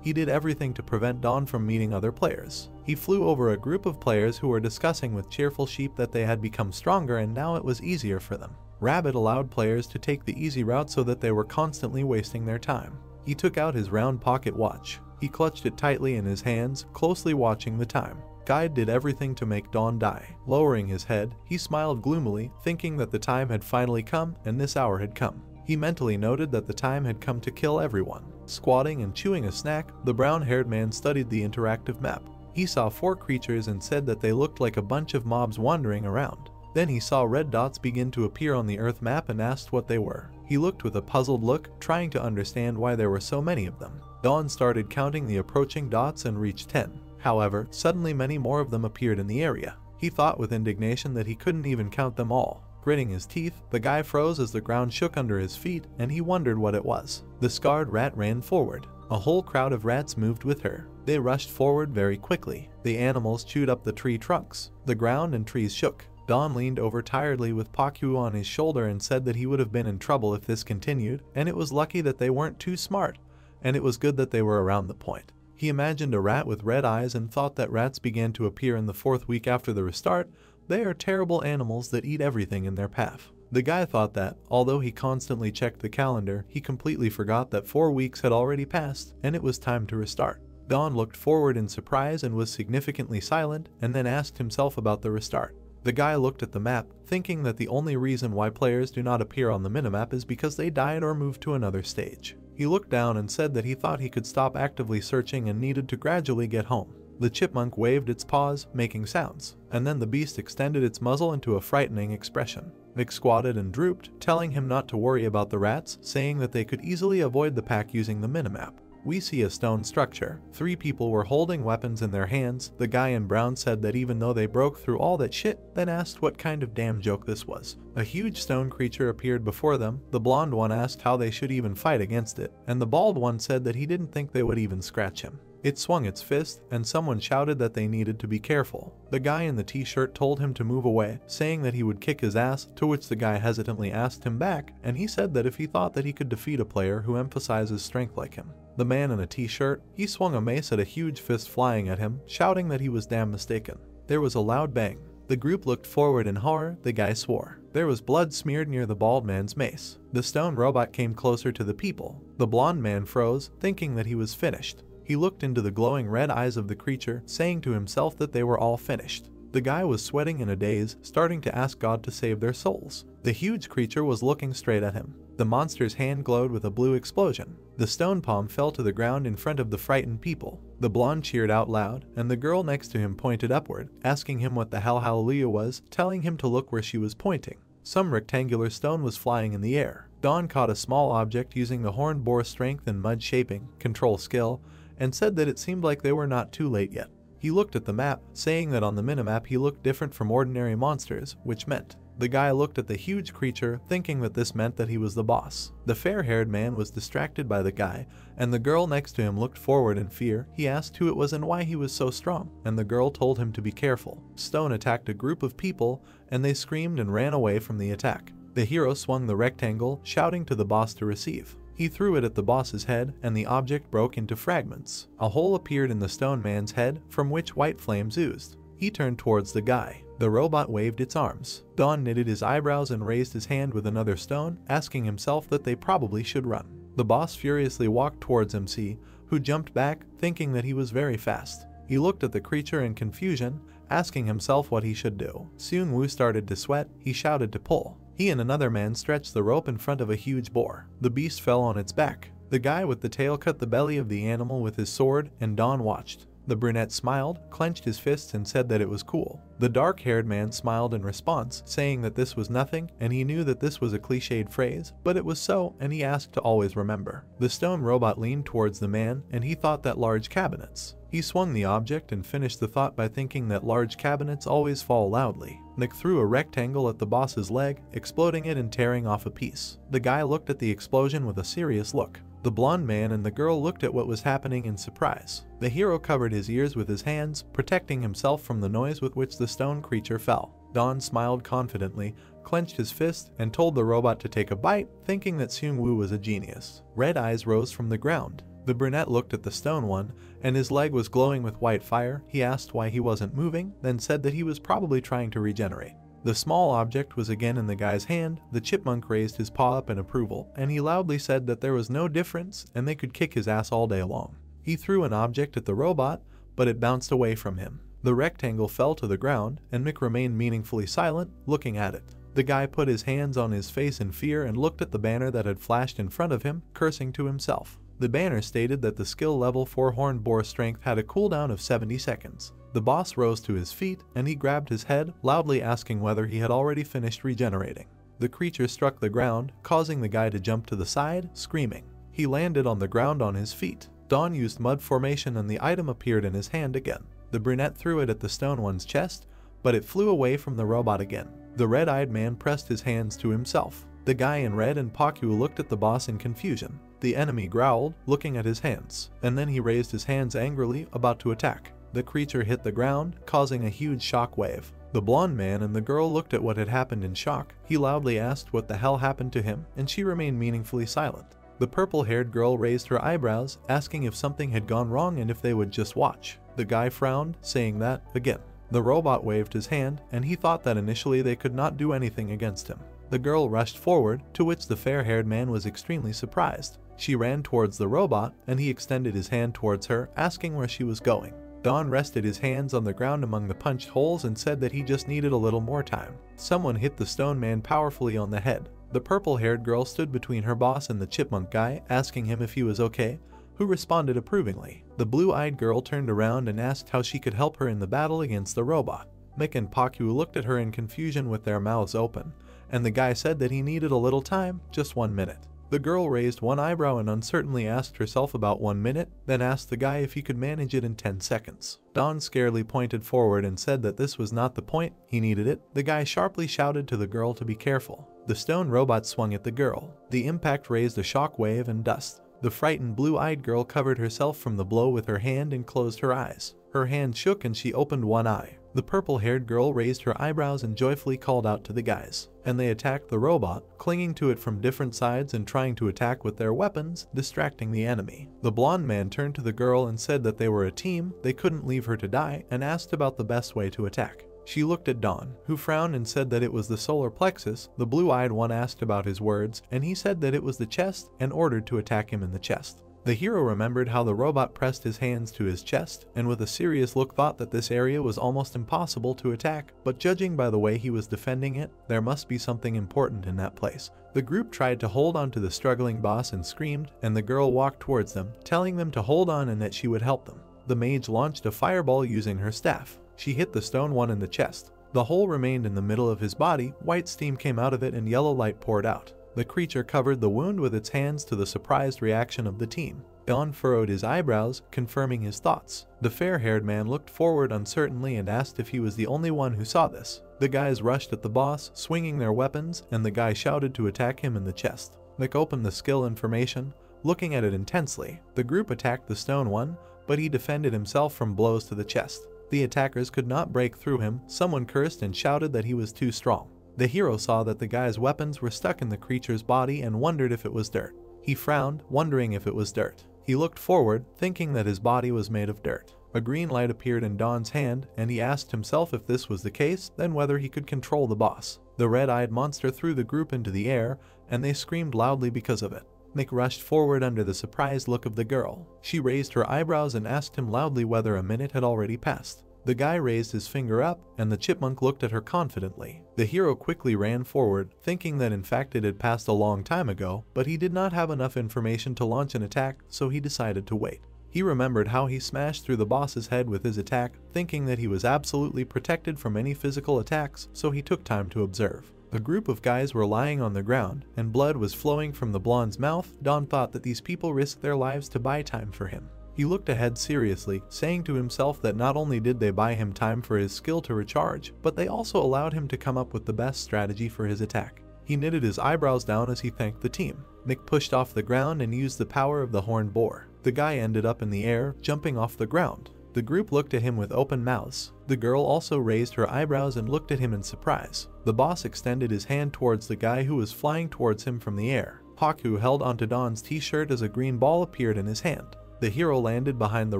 He did everything to prevent Don from meeting other players. He flew over a group of players who were discussing with cheerful sheep that they had become stronger and now it was easier for them. Rabbit allowed players to take the easy route so that they were constantly wasting their time. He took out his round pocket watch. He clutched it tightly in his hands, closely watching the time. Guide did everything to make Don die. Lowering his head, he smiled gloomily, thinking that the time had finally come and this hour had come. He mentally noted that the time had come to kill everyone. Squatting and chewing a snack, the brown-haired man studied the interactive map. He saw 4 creatures and said that they looked like a bunch of mobs wandering around. Then he saw red dots begin to appear on the Earth map and asked what they were. He looked with a puzzled look, trying to understand why there were so many of them. Don started counting the approaching dots and reached 10. However, suddenly many more of them appeared in the area. He thought with indignation that he couldn't even count them all. Gritting his teeth, the guy froze as the ground shook under his feet, and he wondered what it was. The scarred rat ran forward. A whole crowd of rats moved with her. They rushed forward very quickly. The animals chewed up the tree trunks. The ground and trees shook. Don leaned over tiredly with Pakyu on his shoulder and said that he would have been in trouble if this continued, and it was lucky that they weren't too smart, and it was good that they were around the point. He imagined a rat with red eyes and thought that rats began to appear in the 4th week after the restart. They are terrible animals that eat everything in their path. The guy thought that, although he constantly checked the calendar, he completely forgot that 4 weeks had already passed and it was time to restart. Don looked forward in surprise and was significantly silent, and then asked himself about the restart. The guy looked at the map, thinking that the only reason why players do not appear on the minimap is because they died or moved to another stage. He looked down and said that he thought he could stop actively searching and needed to gradually get home. The chipmunk waved its paws, making sounds, and then the beast extended its muzzle into a frightening expression. Vic squatted and drooped, telling him not to worry about the rats, saying that they could easily avoid the pack using the minimap. we see a stone structure. 3 people were holding weapons in their hands. The guy in brown said that even though they broke through all that shit, then asked what kind of damn joke this was. A huge stone creature appeared before them. The blonde one asked how they should even fight against it, and the bald one said that he didn't think they would even scratch him. It swung its fist, and someone shouted that they needed to be careful. The guy in the t-shirt told him to move away, saying that he would kick his ass, to which the guy hesitantly asked him back, and he said that if he thought that he could defeat a player who emphasizes strength like him. The man in a t-shirt, he swung a mace at a huge fist flying at him, shouting that he was damn mistaken. There was a loud bang. The group looked forward in horror. The guy swore. There was blood smeared near the bald man's mace. The stone robot came closer to the people. The blonde man froze, thinking that he was finished. He looked into the glowing red eyes of the creature, saying to himself that they were all finished. The guy was sweating in a daze, starting to ask God to save their souls. The huge creature was looking straight at him. The monster's hand glowed with a blue explosion. The stone palm fell to the ground in front of the frightened people. The blonde cheered out loud, and the girl next to him pointed upward, asking him what the hell hallelujah was, telling him to look where she was pointing. Some rectangular stone was flying in the air. Dawn caught a small object using the horn bore strength and mud shaping, control skill, and said that it seemed like they were not too late yet. He looked at the map, saying that on the minimap he looked different from ordinary monsters, which meant. The guy looked at the huge creature, thinking that this meant that he was the boss. The fair-haired man was distracted by the guy, and the girl next to him looked forward in fear. He asked who it was and why he was so strong, and the girl told him to be careful. Stone attacked a group of people, and they screamed and ran away from the attack. The hero swung the rectangle, shouting to the boss to receive. He threw it at the boss's head, and the object broke into fragments. A hole appeared in the stone man's head, from which white flames oozed. He turned towards the guy. The robot waved its arms. Don knitted his eyebrows and raised his hand with another stone, asking himself that they probably should run. The boss furiously walked towards MC, who jumped back, thinking that he was very fast. He looked at the creature in confusion, asking himself what he should do. Seung Woo started to sweat. He shouted to pull. He and another man stretched the rope in front of a huge boar. The beast fell on its back. The guy with the tail cut the belly of the animal with his sword, and Don watched. The brunette smiled, clenched his fists, and said that it was cool. The dark-haired man smiled in response, saying that this was nothing, and he knew that this was a cliched phrase, but it was so, and he asked to always remember. The stone robot leaned towards the man, and he thought that large cabinets. He swung the object and finished the thought by thinking that large cabinets always fall loudly. Nick threw a rectangle at the boss's leg, exploding it and tearing off a piece. The guy looked at the explosion with a serious look. The blonde man and the girl looked at what was happening in surprise. The hero covered his ears with his hands, protecting himself from the noise with which the stone creature fell. Don smiled confidently, clenched his fist, and told the robot to take a bite, thinking that Seung Woo was a genius. Red eyes rose from the ground. The brunette looked at the stone one, and his leg was glowing with white fire. He asked why he wasn't moving, then said that he was probably trying to regenerate. The small object was again in the guy's hand. The chipmunk raised his paw up in approval, and he loudly said that there was no difference and they could kick his ass all day long. He threw an object at the robot, but it bounced away from him. The rectangle fell to the ground, and Mick remained meaningfully silent, looking at it. The guy put his hands on his face in fear and looked at the banner that had flashed in front of him, cursing to himself. The banner stated that the skill level 4 horn bore strength had a cooldown of 70 seconds. The boss rose to his feet, and he grabbed his head, loudly asking whether he had already finished regenerating. The creature struck the ground, causing the guy to jump to the side, screaming. He landed on the ground on his feet. Don used mud formation and the item appeared in his hand again. The brunette threw it at the stone one's chest, but it flew away from the robot again. The red-eyed man pressed his hands to himself. The guy in red and Pakyu looked at the boss in confusion. The enemy growled, looking at his hands, and then he raised his hands angrily, about to attack. The creature hit the ground, causing a huge shock wave. The blonde man and the girl looked at what had happened in shock. He loudly asked what the hell happened to him, and she remained meaningfully silent. The purple-haired girl raised her eyebrows, asking if something had gone wrong and if they would just watch. The guy frowned, saying that, again. The robot waved his hand, and he thought that initially they could not do anything against him. The girl rushed forward, to which the fair-haired man was extremely surprised. She ran towards the robot, and he extended his hand towards her, asking where she was going. Don rested his hands on the ground among the punched holes and said that he just needed a little more time. Someone hit the stone man powerfully on the head. The purple-haired girl stood between her boss and the chipmunk guy, asking him if he was okay, who responded approvingly. The blue-eyed girl turned around and asked how she could help her in the battle against the robot. Mick and Pakyu looked at her in confusion with their mouths open, and the guy said that he needed a little time, just 1 minute. The girl raised one eyebrow and uncertainly asked herself about 1 minute, then asked the guy if he could manage it in 10 seconds. Don scarily pointed forward and said that this was not the point, he needed it. The guy sharply shouted to the girl to be careful. The stone robot swung at the girl. The impact raised a shock wave and dust. The frightened blue-eyed girl covered herself from the blow with her hand and closed her eyes. Her hand shook and she opened one eye. The purple-haired girl raised her eyebrows and joyfully called out to the guys, and they attacked the robot, clinging to it from different sides and trying to attack with their weapons, distracting the enemy. The blonde man turned to the girl and said that they were a team, they couldn't leave her to die, and asked about the best way to attack. She looked at Don, who frowned and said that it was the solar plexus. The blue-eyed one asked about his words, and he said that it was the chest and ordered to attack him in the chest. The hero remembered how the robot pressed his hands to his chest, and with a serious look thought that this area was almost impossible to attack, but judging by the way he was defending it, there must be something important in that place. The group tried to hold on to the struggling boss and screamed, and the girl walked towards them, telling them to hold on and that she would help them. The mage launched a fireball using her staff. She hit the stone one in the chest. The hole remained in the middle of his body, white steam came out of it and yellow light poured out. The creature covered the wound with its hands to the surprised reaction of the team. Don furrowed his eyebrows, confirming his thoughts. The fair-haired man looked forward uncertainly and asked if he was the only one who saw this. The guys rushed at the boss, swinging their weapons, and the guy shouted to attack him in the chest. Mick opened the skill information, looking at it intensely. The group attacked the stone one, but he defended himself from blows to the chest. The attackers could not break through him. Someone cursed and shouted that he was too strong. The hero saw that the guy's weapons were stuck in the creature's body and wondered if it was dirt. He frowned, wondering if it was dirt. He looked forward, thinking that his body was made of dirt. A green light appeared in Don's hand, and he asked himself if this was the case, then whether he could control the boss. The red-eyed monster threw the group into the air, and they screamed loudly because of it. Mick rushed forward under the surprised look of the girl. She raised her eyebrows and asked him loudly whether a minute had already passed. The guy raised his finger up, and the chipmunk looked at her confidently. The hero quickly ran forward, thinking that in fact it had passed a long time ago, but he did not have enough information to launch an attack, so he decided to wait. He remembered how he smashed through the boss's head with his attack, thinking that he was absolutely protected from any physical attacks, so he took time to observe. A group of guys were lying on the ground, and blood was flowing from the blonde's mouth. Don thought that these people risked their lives to buy time for him. He looked ahead seriously, saying to himself that not only did they buy him time for his skill to recharge, but they also allowed him to come up with the best strategy for his attack. He knitted his eyebrows down as he thanked the team. Mick pushed off the ground and used the power of the horned boar. The guy ended up in the air, jumping off the ground. The group looked at him with open mouths. The girl also raised her eyebrows and looked at him in surprise. The boss extended his hand towards the guy who was flying towards him from the air. Haku held onto Don's t-shirt as a green ball appeared in his hand. The hero landed behind the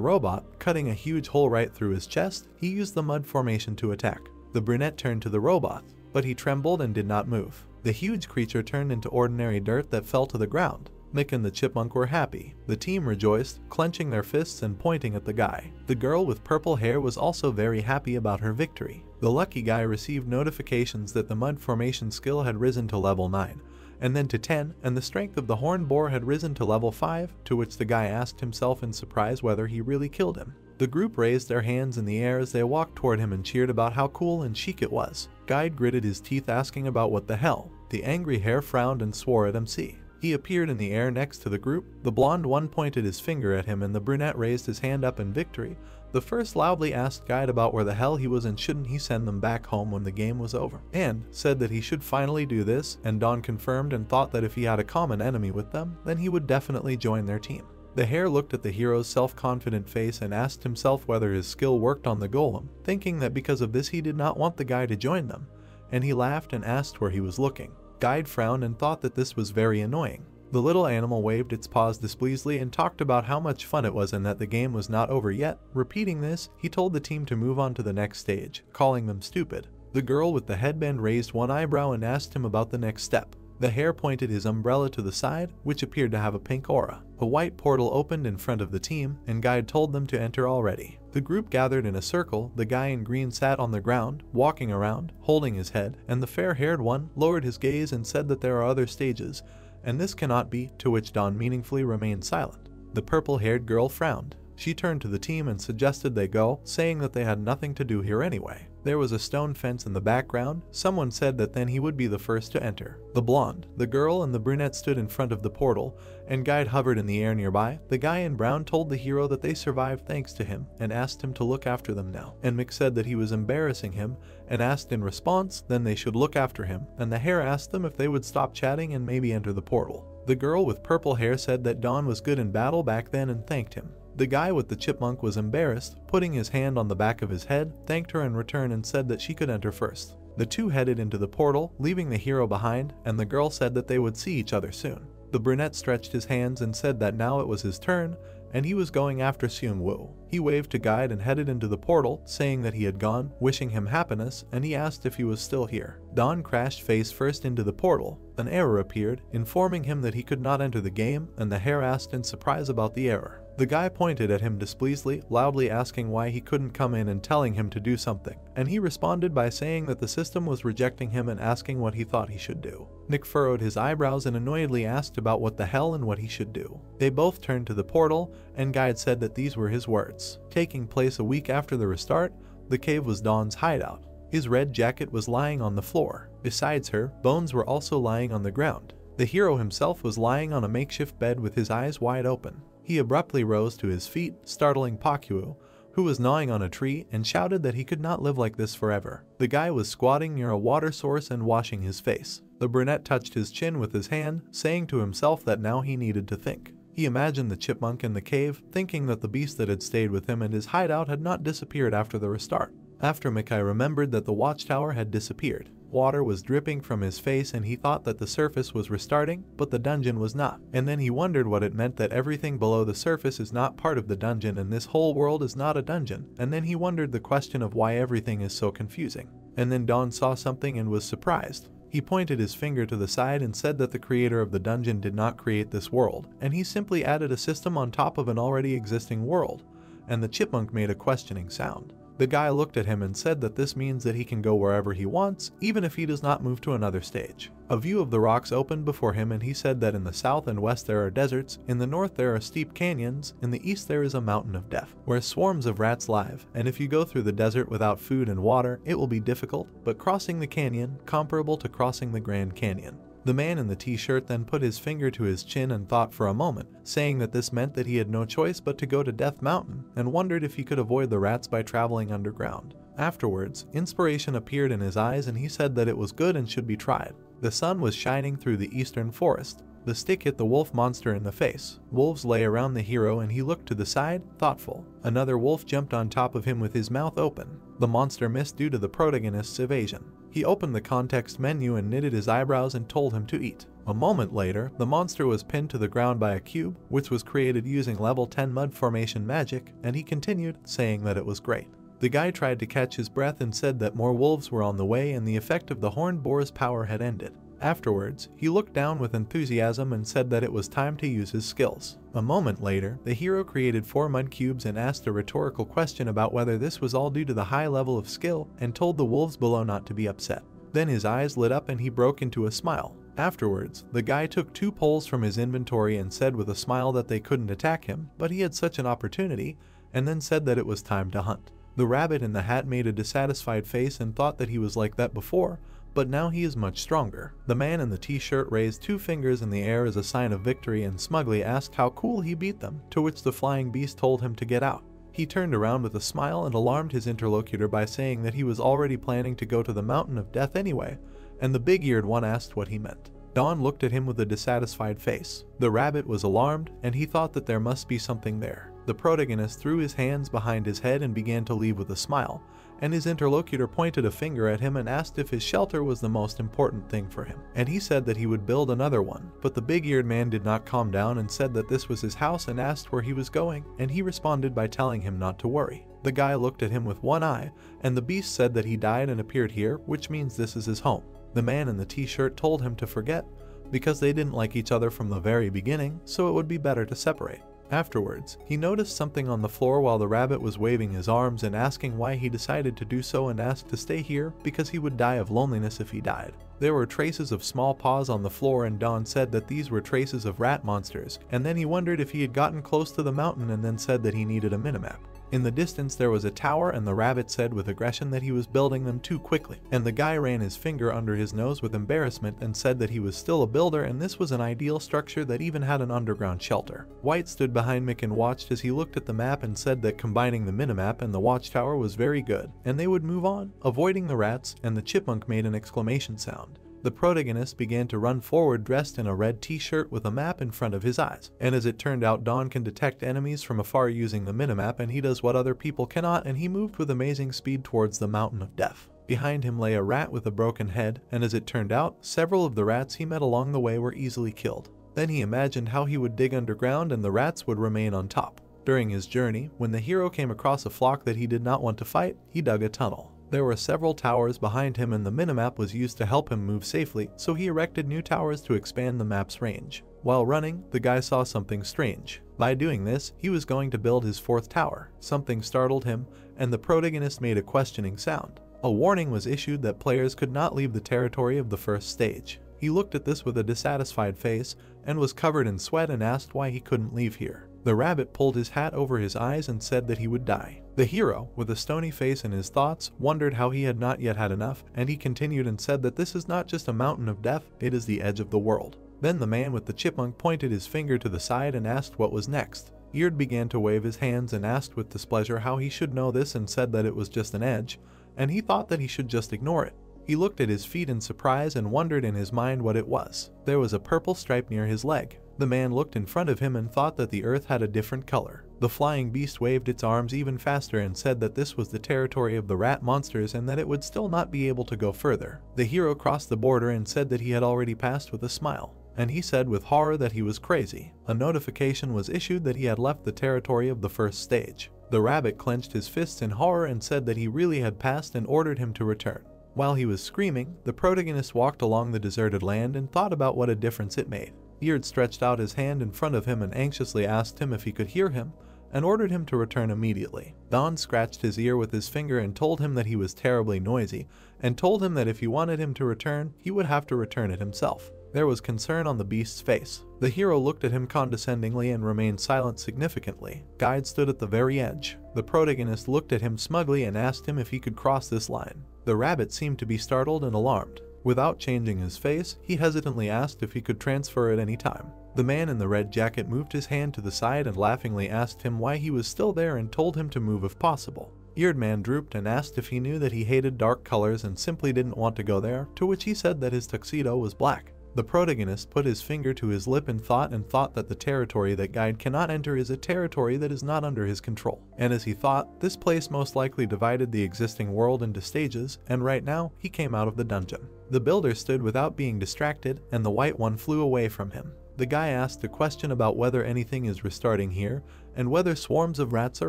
robot, cutting a huge hole right through his chest. He used the mud formation to attack. The brunette turned to the robot, but he trembled and did not move. The huge creature turned into ordinary dirt that fell to the ground. Mick and the chipmunk were happy. The team rejoiced, clenching their fists and pointing at the guy. The girl with purple hair was also very happy about her victory. The lucky guy received notifications that the mud formation skill had risen to level 9. And then to 10, and the strength of the horned boar had risen to level 5, to which the guy asked himself in surprise whether he really killed him. The group raised their hands in the air as they walked toward him and cheered about how cool and chic it was. Guide gritted his teeth asking about what the hell. The angry hare frowned and swore at MC. He appeared in the air next to the group. The blonde one pointed his finger at him and the brunette raised his hand up in victory. The first loudly asked Guide about where the hell he was and shouldn't he send them back home when the game was over, and said that he should finally do this, and Don confirmed and thought that if he had a common enemy with them, then he would definitely join their team. The hare looked at the hero's self-confident face and asked himself whether his skill worked on the golem, thinking that because of this he did not want the guy to join them, and he laughed and asked where he was looking. Guide frowned and thought that this was very annoying. The little animal waved its paws displeasedly and talked about how much fun it was and that the game was not over yet. Repeating this, he told the team to move on to the next stage, calling them stupid. The girl with the headband raised one eyebrow and asked him about the next step. The hare pointed his umbrella to the side, which appeared to have a pink aura. A white portal opened in front of the team, and Guide told them to enter already. The group gathered in a circle. The guy in green sat on the ground, walking around, holding his head, and the fair-haired one lowered his gaze and said that there are other stages, and this cannot be, to which Don meaningfully remained silent. The purple-haired girl frowned. She turned to the team and suggested they go, saying that they had nothing to do here anyway. There was a stone fence in the background. Someone said that then he would be the first to enter. The blonde, the girl, and the brunette stood in front of the portal, and Guide hovered in the air nearby. The guy in brown told the hero that they survived thanks to him, and asked him to look after them now. And Mick said that he was embarrassing him, and asked in response, then they should look after him, and the hare asked them if they would stop chatting and maybe enter the portal. The girl with purple hair said that Dawn was good in battle back then and thanked him. The guy with the chipmunk was embarrassed, putting his hand on the back of his head, thanked her in return and said that she could enter first. The two headed into the portal, leaving the hero behind, and the girl said that they would see each other soon. The brunette stretched his hands and said that now it was his turn, and he was going after Seung-woo. He waved to Guide and headed into the portal, saying that he had gone, wishing him happiness, and he asked if he was still here. Dawn crashed face first into the portal. An error appeared, informing him that he could not enter the game, and the hare asked in surprise about the error. The guy pointed at him displeasedly, loudly asking why he couldn't come in and telling him to do something, and he responded by saying that the system was rejecting him and asking what he thought he should do. Nick furrowed his eyebrows and annoyedly asked about what the hell and what he should do. They both turned to the portal, and Guide said that these were his words. Taking place a week after the restart, the cave was Dawn's hideout. His red jacket was lying on the floor. Besides her, bones were also lying on the ground. The hero himself was lying on a makeshift bed with his eyes wide open. He abruptly rose to his feet, startling Pakyu, who was gnawing on a tree, and shouted that he could not live like this forever. The guy was squatting near a water source and washing his face. The brunette touched his chin with his hand, saying to himself that now he needed to think. He imagined the chipmunk in the cave, thinking that the beast that had stayed with him and his hideout had not disappeared after the restart. After Mikai remembered that the watchtower had disappeared. Water was dripping from his face and he thought that the surface was restarting, but the dungeon was not. And then he wondered what it meant that everything below the surface is not part of the dungeon and this whole world is not a dungeon. And then he wondered the question of why everything is so confusing. And then Dawn saw something and was surprised. He pointed his finger to the side and said that the creator of the dungeon did not create this world, and he simply added a system on top of an already existing world. And the chipmunk made a questioning sound. The guy looked at him and said that this means that he can go wherever he wants, even if he does not move to another stage. A view of the rocks opened before him and he said that in the south and west there are deserts, in the north there are steep canyons, in the east there is a mountain of death, where swarms of rats live, and if you go through the desert without food and water, it will be difficult, but crossing the canyon, comparable to crossing the Grand Canyon. The man in the t-shirt then put his finger to his chin and thought for a moment, saying that this meant that he had no choice but to go to Death Mountain, and wondered if he could avoid the rats by traveling underground. Afterwards, inspiration appeared in his eyes and he said that it was good and should be tried. The sun was shining through the eastern forest. The stick hit the wolf monster in the face. Wolves lay around the hero and he looked to the side, thoughtful. Another wolf jumped on top of him with his mouth open. The monster missed due to the protagonist's evasion. He opened the context menu and knitted his eyebrows and told him to eat. A moment later, the monster was pinned to the ground by a cube, which was created using level 10 mud formation magic, and he continued, saying that it was great. The guy tried to catch his breath and said that more wolves were on the way and the effect of the horned boar's power had ended. Afterwards, he looked down with enthusiasm and said that it was time to use his skills. A moment later, the hero created 4 mud cubes and asked a rhetorical question about whether this was all due to the high level of skill, and told the wolves below not to be upset. Then his eyes lit up and he broke into a smile. Afterwards, the guy took 2 poles from his inventory and said with a smile that they couldn't attack him, but he had such an opportunity, and then said that it was time to hunt. The rabbit in the hat made a dissatisfied face and thought that he was like that before, but now he is much stronger. The man in the t-shirt raised 2 fingers in the air as a sign of victory and smugly asked how cool he beat them, to which the flying beast told him to get out. He turned around with a smile and alarmed his interlocutor by saying that he was already planning to go to the mountain of death anyway, and the big-eared one asked what he meant. Dawn looked at him with a dissatisfied face. The rabbit was alarmed, and he thought that there must be something there. The protagonist threw his hands behind his head and began to leave with a smile, and his interlocutor pointed a finger at him and asked if his shelter was the most important thing for him. And he said that he would build another one, but the big-eared man did not calm down and said that this was his house and asked where he was going, and he responded by telling him not to worry. The guy looked at him with one eye, and the beast said that he died and appeared here, which means this is his home. The man in the t-shirt told him to forget, because they didn't like each other from the very beginning, so it would be better to separate. Afterwards, he noticed something on the floor while the rabbit was waving his arms and asking why he decided to do so, and asked to stay here because he would die of loneliness if he died. There were traces of small paws on the floor, and Don said that these were traces of rat monsters, and then he wondered if he had gotten close to the mountain, and then said that he needed a minimap. In the distance there was a tower, and the rabbit said with aggression that he was building them too quickly, and the guy ran his finger under his nose with embarrassment and said that he was still a builder and this was an ideal structure that even had an underground shelter. White stood behind Mick and watched as he looked at the map and said that combining the minimap and the watchtower was very good, and they would move on, avoiding the rats, and the chipmunk made an exclamation sound. The protagonist began to run forward dressed in a red t-shirt with a map in front of his eyes, and as it turned out, Don can detect enemies from afar using the minimap, and he does what other people cannot, and he moved with amazing speed towards the mountain of death. Behind him lay a rat with a broken head, and as it turned out, several of the rats he met along the way were easily killed. Then he imagined how he would dig underground and the rats would remain on top. During his journey, when the hero came across a flock that he did not want to fight, he dug a tunnel. There were several towers behind him, and the minimap was used to help him move safely, so he erected new towers to expand the map's range. While running, the guy saw something strange. By doing this, he was going to build his fourth tower. Something startled him, and the protagonist made a questioning sound. A warning was issued that players could not leave the territory of the first stage. He looked at this with a dissatisfied face, and was covered in sweat, and asked why he couldn't leave here. The rabbit pulled his hat over his eyes and said that he would die. The hero, with a stony face in his thoughts, wondered how he had not yet had enough, and he continued and said that this is not just a mountain of death, it is the edge of the world. Then the man with the chipmunk pointed his finger to the side and asked what was next. Eard began to wave his hands and asked with displeasure how he should know this, and said that it was just an edge, and he thought that he should just ignore it. He looked at his feet in surprise and wondered in his mind what it was. There was a purple stripe near his leg. The man looked in front of him and thought that the earth had a different color. The flying beast waved its arms even faster and said that this was the territory of the rat monsters and that it would still not be able to go further. The hero crossed the border and said that he had already passed with a smile. And he said with horror that he was crazy. A notification was issued that he had left the territory of the first stage. The rabbit clenched his fists in horror and said that he really had passed and ordered him to return. While he was screaming, the protagonist walked along the deserted land and thought about what a difference it made. Eard stretched out his hand in front of him and anxiously asked him if he could hear him, and ordered him to return immediately. Don scratched his ear with his finger and told him that he was terribly noisy, and told him that if he wanted him to return, he would have to return it himself. There was concern on the beast's face. The hero looked at him condescendingly and remained silent significantly. Guide stood at the very edge. The protagonist looked at him smugly and asked him if he could cross this line. The rabbit seemed to be startled and alarmed. Without changing his face, he hesitantly asked if he could transfer at any time. The man in the red jacket moved his hand to the side and laughingly asked him why he was still there and told him to move if possible. Eared Man drooped and asked if he knew that he hated dark colors and simply didn't want to go there, to which he said that his tuxedo was black. The protagonist put his finger to his lip and thought that the territory that Guide cannot enter is a territory that is not under his control. And as he thought, this place most likely divided the existing world into stages, and right now, he came out of the dungeon. The builder stood without being distracted, and the white one flew away from him. The guy asked a question about whether anything is restarting here, and whether swarms of rats are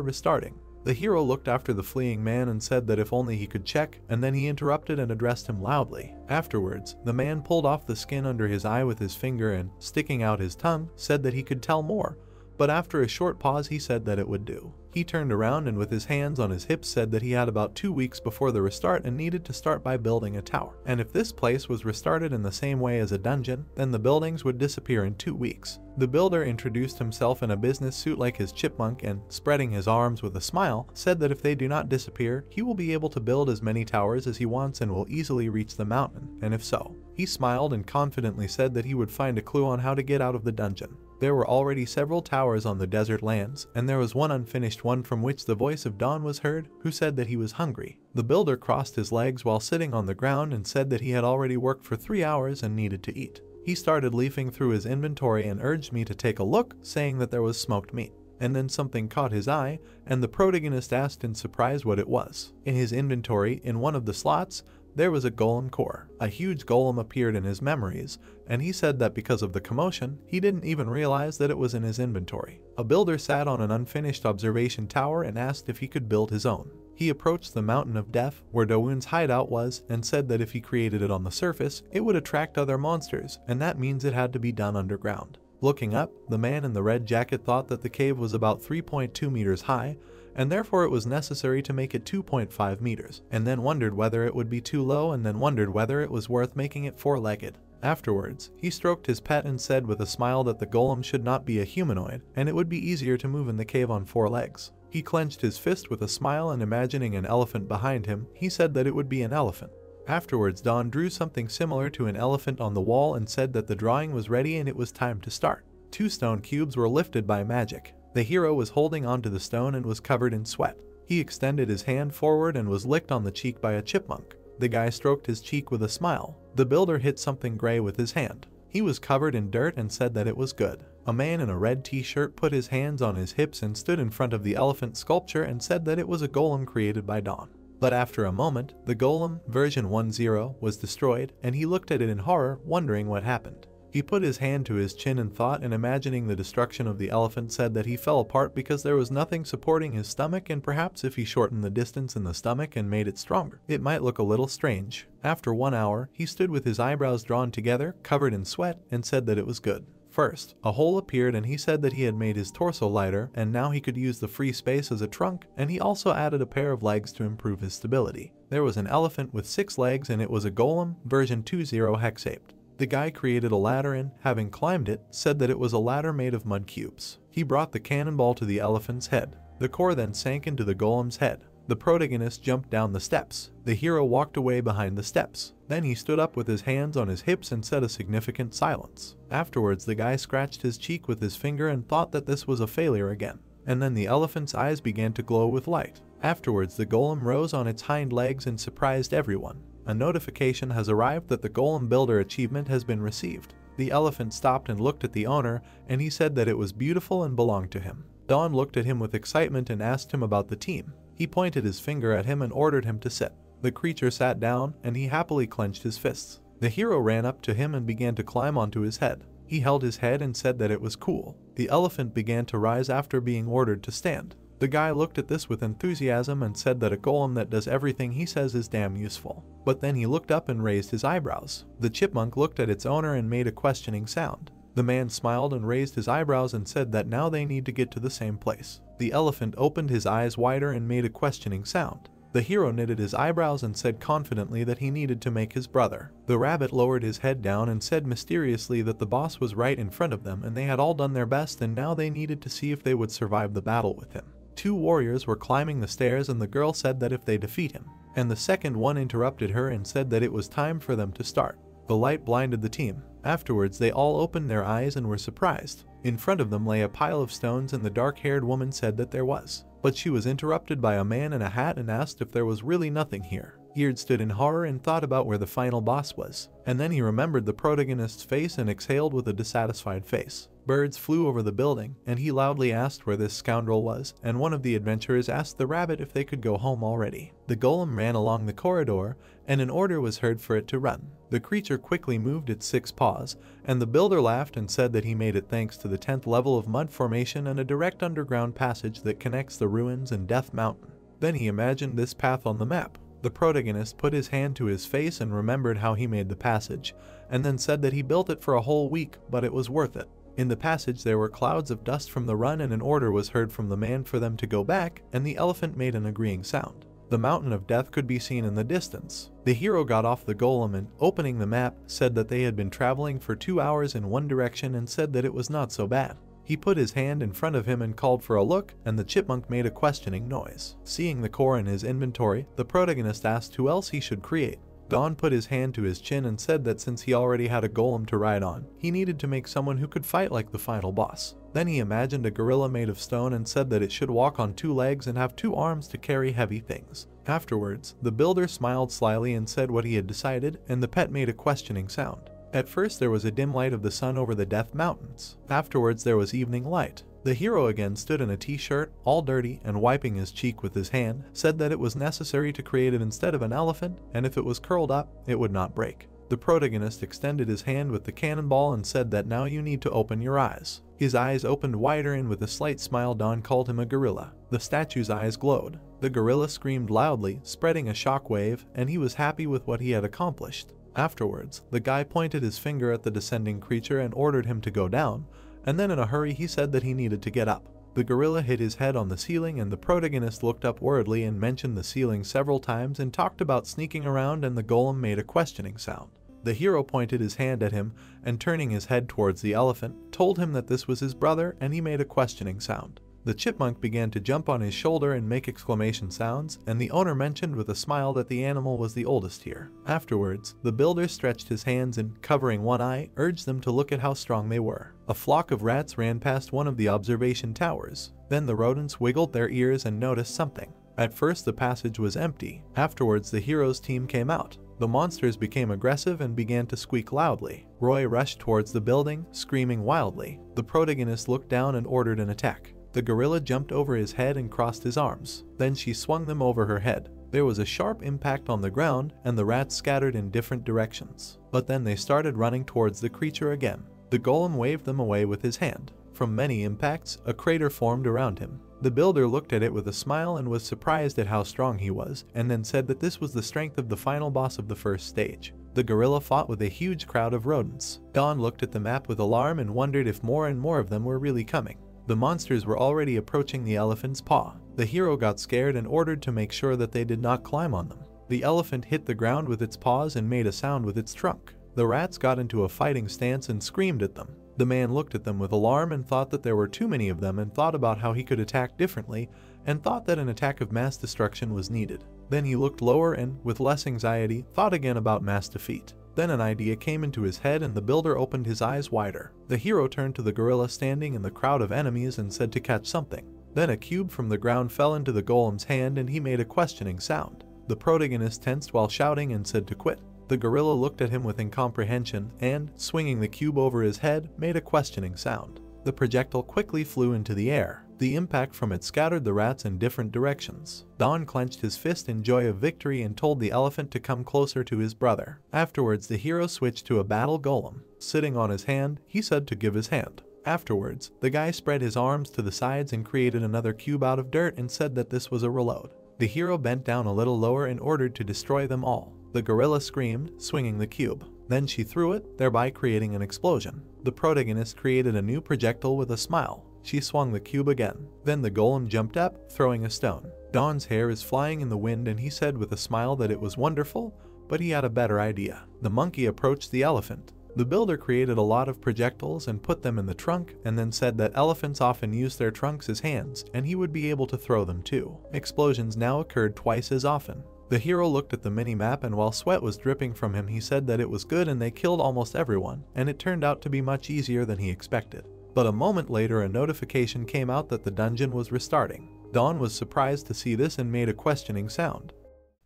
restarting. The hero looked after the fleeing man and said that if only he could check, and then he interrupted and addressed him loudly. Afterwards, the man pulled off the skin under his eye with his finger and, sticking out his tongue, said that he could tell more, but after a short pause he said that it would do. He turned around and with his hands on his hips said that he had about 2 weeks before the restart and needed to start by building a tower. And if this place was restarted in the same way as a dungeon, then the buildings would disappear in 2 weeks. The builder introduced himself in a business suit like his chipmunk and, spreading his arms with a smile, said that if they do not disappear, he will be able to build as many towers as he wants and will easily reach the mountain, and if so. He smiled and confidently said that he would find a clue on how to get out of the dungeon. There were already several towers on the desert lands, and there was one unfinished one from which the voice of Dawn was heard, who said that he was hungry. The builder crossed his legs while sitting on the ground and said that he had already worked for 3 hours and needed to eat. He started leafing through his inventory and urged me to take a look, saying that there was smoked meat. And then something caught his eye, and the protagonist asked in surprise what it was. In his inventory, in one of the slots, there was a golem core. A huge golem appeared in his memories, and he said that because of the commotion, he didn't even realize that it was in his inventory. A builder sat on an unfinished observation tower and asked if he could build his own. He approached the Mountain of Death, where Dawoon's hideout was, and said that if he created it on the surface, it would attract other monsters, and that means it had to be done underground. Looking up, the man in the red jacket thought that the cave was about 3.2 meters high, and therefore it was necessary to make it 2.5 meters, and then wondered whether it would be too low, and then wondered whether it was worth making it four-legged. Afterwards, he stroked his pet and said with a smile that the golem should not be a humanoid, and it would be easier to move in the cave on four legs. He clenched his fist with a smile, and imagining an elephant behind him, he said that it would be an elephant. Afterwards, Don drew something similar to an elephant on the wall and said that the drawing was ready and it was time to start. 2 stone cubes were lifted by magic. The hero was holding onto the stone and was covered in sweat. He extended his hand forward and was licked on the cheek by a chipmunk. The guy stroked his cheek with a smile. The builder hit something gray with his hand. He was covered in dirt and said that it was good. A man in a red t-shirt put his hands on his hips and stood in front of the elephant sculpture and said that it was a golem created by Don. But after a moment, the golem, version 1.0, was destroyed, and he looked at it in horror, wondering what happened. He put his hand to his chin in thought, and imagining the destruction of the elephant said that he fell apart because there was nothing supporting his stomach, and perhaps if he shortened the distance in the stomach and made it stronger, it might look a little strange. After 1 hour, he stood with his eyebrows drawn together, covered in sweat, and said that it was good. First, a hole appeared and he said that he had made his torso lighter and now he could use the free space as a trunk, and he also added a pair of legs to improve his stability. There was an elephant with 6 legs and it was a golem, version 2.0 hex-shaped. The guy created a ladder and, having climbed it, said that it was a ladder made of mud cubes. He brought the cannonball to the elephant's head. The core then sank into the golem's head. The protagonist jumped down the steps. The hero walked away behind the steps. Then he stood up with his hands on his hips and said a significant silence. Afterwards, the guy scratched his cheek with his finger and thought that this was a failure again. And then the elephant's eyes began to glow with light. Afterwards, the golem rose on its hind legs and surprised everyone. A notification has arrived that the golem builder achievement has been received. The elephant stopped and looked at the owner, and he said that it was beautiful and belonged to him. Don looked at him with excitement and asked him about the team. He pointed his finger at him and ordered him to sit. The creature sat down, and he happily clenched his fists. The hero ran up to him and began to climb onto his head. He held his head and said that it was cool. The elephant began to rise after being ordered to stand. The guy looked at this with enthusiasm and said that a golem that does everything he says is damn useful. But then he looked up and raised his eyebrows. The chipmunk looked at its owner and made a questioning sound. The man smiled and raised his eyebrows and said that now they need to get to the same place. The elephant opened his eyes wider and made a questioning sound. The hero knitted his eyebrows and said confidently that he needed to make his brother. The rabbit lowered his head down and said mysteriously that the boss was right in front of them and they had all done their best and now they needed to see if they would survive the battle with him. 2 warriors were climbing the stairs and the girl said that if they defeat him, and the second one interrupted her and said that it was time for them to start. The light blinded the team. Afterwards, they all opened their eyes and were surprised. In front of them lay a pile of stones and the dark-haired woman said that there was. But she was interrupted by a man in a hat and asked if there was really nothing here. Geard stood in horror and thought about where the final boss was. And then he remembered the protagonist's face and exhaled with a dissatisfied face. Birds flew over the building, and he loudly asked where this scoundrel was, and one of the adventurers asked the rabbit if they could go home already. The golem ran along the corridor, and an order was heard for it to run. The creature quickly moved its 6 paws, and the builder laughed and said that he made it thanks to the 10th level of mud formation and a direct underground passage that connects the ruins and Death Mountain. Then he imagined this path on the map. The protagonist put his hand to his face and remembered how he made the passage, and then said that he built it for a whole week, but it was worth it. In the passage there were clouds of dust from the run and an order was heard from the man for them to go back, and the elephant made an agreeing sound. The mountain of death could be seen in the distance. The hero got off the golem and, opening the map, said that they had been traveling for 2 hours in one direction and said that it was not so bad. He put his hand in front of him and called for a look, and the chipmunk made a questioning noise. Seeing the core in his inventory, the protagonist asked who else he should create. Don put his hand to his chin and said that since he already had a golem to ride on, he needed to make someone who could fight like the final boss. Then he imagined a gorilla made of stone and said that it should walk on 2 legs and have 2 arms to carry heavy things. Afterwards, the builder smiled slyly and said what he had decided, and the pet made a questioning sound. At first there was a dim light of the sun over the Death Mountains. Afterwards there was evening light. The hero again stood in a t-shirt, all dirty, and wiping his cheek with his hand, said that it was necessary to create it instead of an elephant, and if it was curled up, it would not break. The protagonist extended his hand with the cannonball and said that now you need to open your eyes. His eyes opened wider and with a slight smile Don called him a gorilla. The statue's eyes glowed. The gorilla screamed loudly, spreading a shockwave, and he was happy with what he had accomplished. Afterwards, the guy pointed his finger at the descending creature and ordered him to go down, and then in a hurry he said that he needed to get up. The gorilla hit his head on the ceiling and the protagonist looked up worriedly and mentioned the ceiling several times and talked about sneaking around, and the golem made a questioning sound. The hero pointed his hand at him and turning his head towards the elephant, told him that this was his brother, and he made a questioning sound. The chipmunk began to jump on his shoulder and make exclamation sounds, and the owner mentioned with a smile that the animal was the oldest here. Afterwards, the builder stretched his hands and, covering one eye, urged them to look at how strong they were. A flock of rats ran past one of the observation towers. Then the rodents wiggled their ears and noticed something. At first the passage was empty. Afterwards the hero's team came out. The monsters became aggressive and began to squeak loudly. Roy rushed towards the building, screaming wildly. The protagonist looked down and ordered an attack. The gorilla jumped over his head and crossed his arms. Then she swung them over her head. There was a sharp impact on the ground and the rats scattered in different directions. But then they started running towards the creature again. The golem waved them away with his hand. From many impacts, a crater formed around him. The builder looked at it with a smile and was surprised at how strong he was, and then said that this was the strength of the final boss of the first stage. The gorilla fought with a huge crowd of rodents. Don looked at the map with alarm and wondered if more and more of them were really coming. The monsters were already approaching the elephant's paw. The hero got scared and ordered to make sure that they did not climb on them. The elephant hit the ground with its paws and made a sound with its trunk. The rats got into a fighting stance and screamed at them. The man looked at them with alarm and thought that there were too many of them, and thought about how he could attack differently, and thought that an attack of mass destruction was needed. Then he looked lower and, with less anxiety, thought again about mass defeat. Then an idea came into his head and the builder opened his eyes wider. The hero turned to the gorilla standing in the crowd of enemies and said to catch something. Then a cube from the ground fell into the golem's hand and he made a questioning sound. The protagonist tensed while shouting and said to quit. The gorilla looked at him with incomprehension and, swinging the cube over his head, made a questioning sound. The projectile quickly flew into the air. The impact from it scattered the rats in different directions. Don clenched his fist in joy of victory and told the elephant to come closer to his brother. Afterwards, the hero switched to a battle golem. Sitting on his hand, he said to give his hand. Afterwards, the guy spread his arms to the sides and created another cube out of dirt and said that this was a reload. The hero bent down a little lower and ordered to destroy them all. The gorilla screamed, swinging the cube. Then she threw it, thereby creating an explosion. The protagonist created a new projectile with a smile. She swung the cube again. Then the golem jumped up, throwing a stone. Don's hair is flying in the wind and he said with a smile that it was wonderful, but he had a better idea. The monkey approached the elephant. The builder created a lot of projectiles and put them in the trunk, and then said that elephants often use their trunks as hands, and he would be able to throw them too. Explosions now occurred twice as often. The hero looked at the mini-map and while sweat was dripping from him he said that it was good and they killed almost everyone, and it turned out to be much easier than he expected. But a moment later a notification came out that the dungeon was restarting. Don was surprised to see this and made a questioning sound.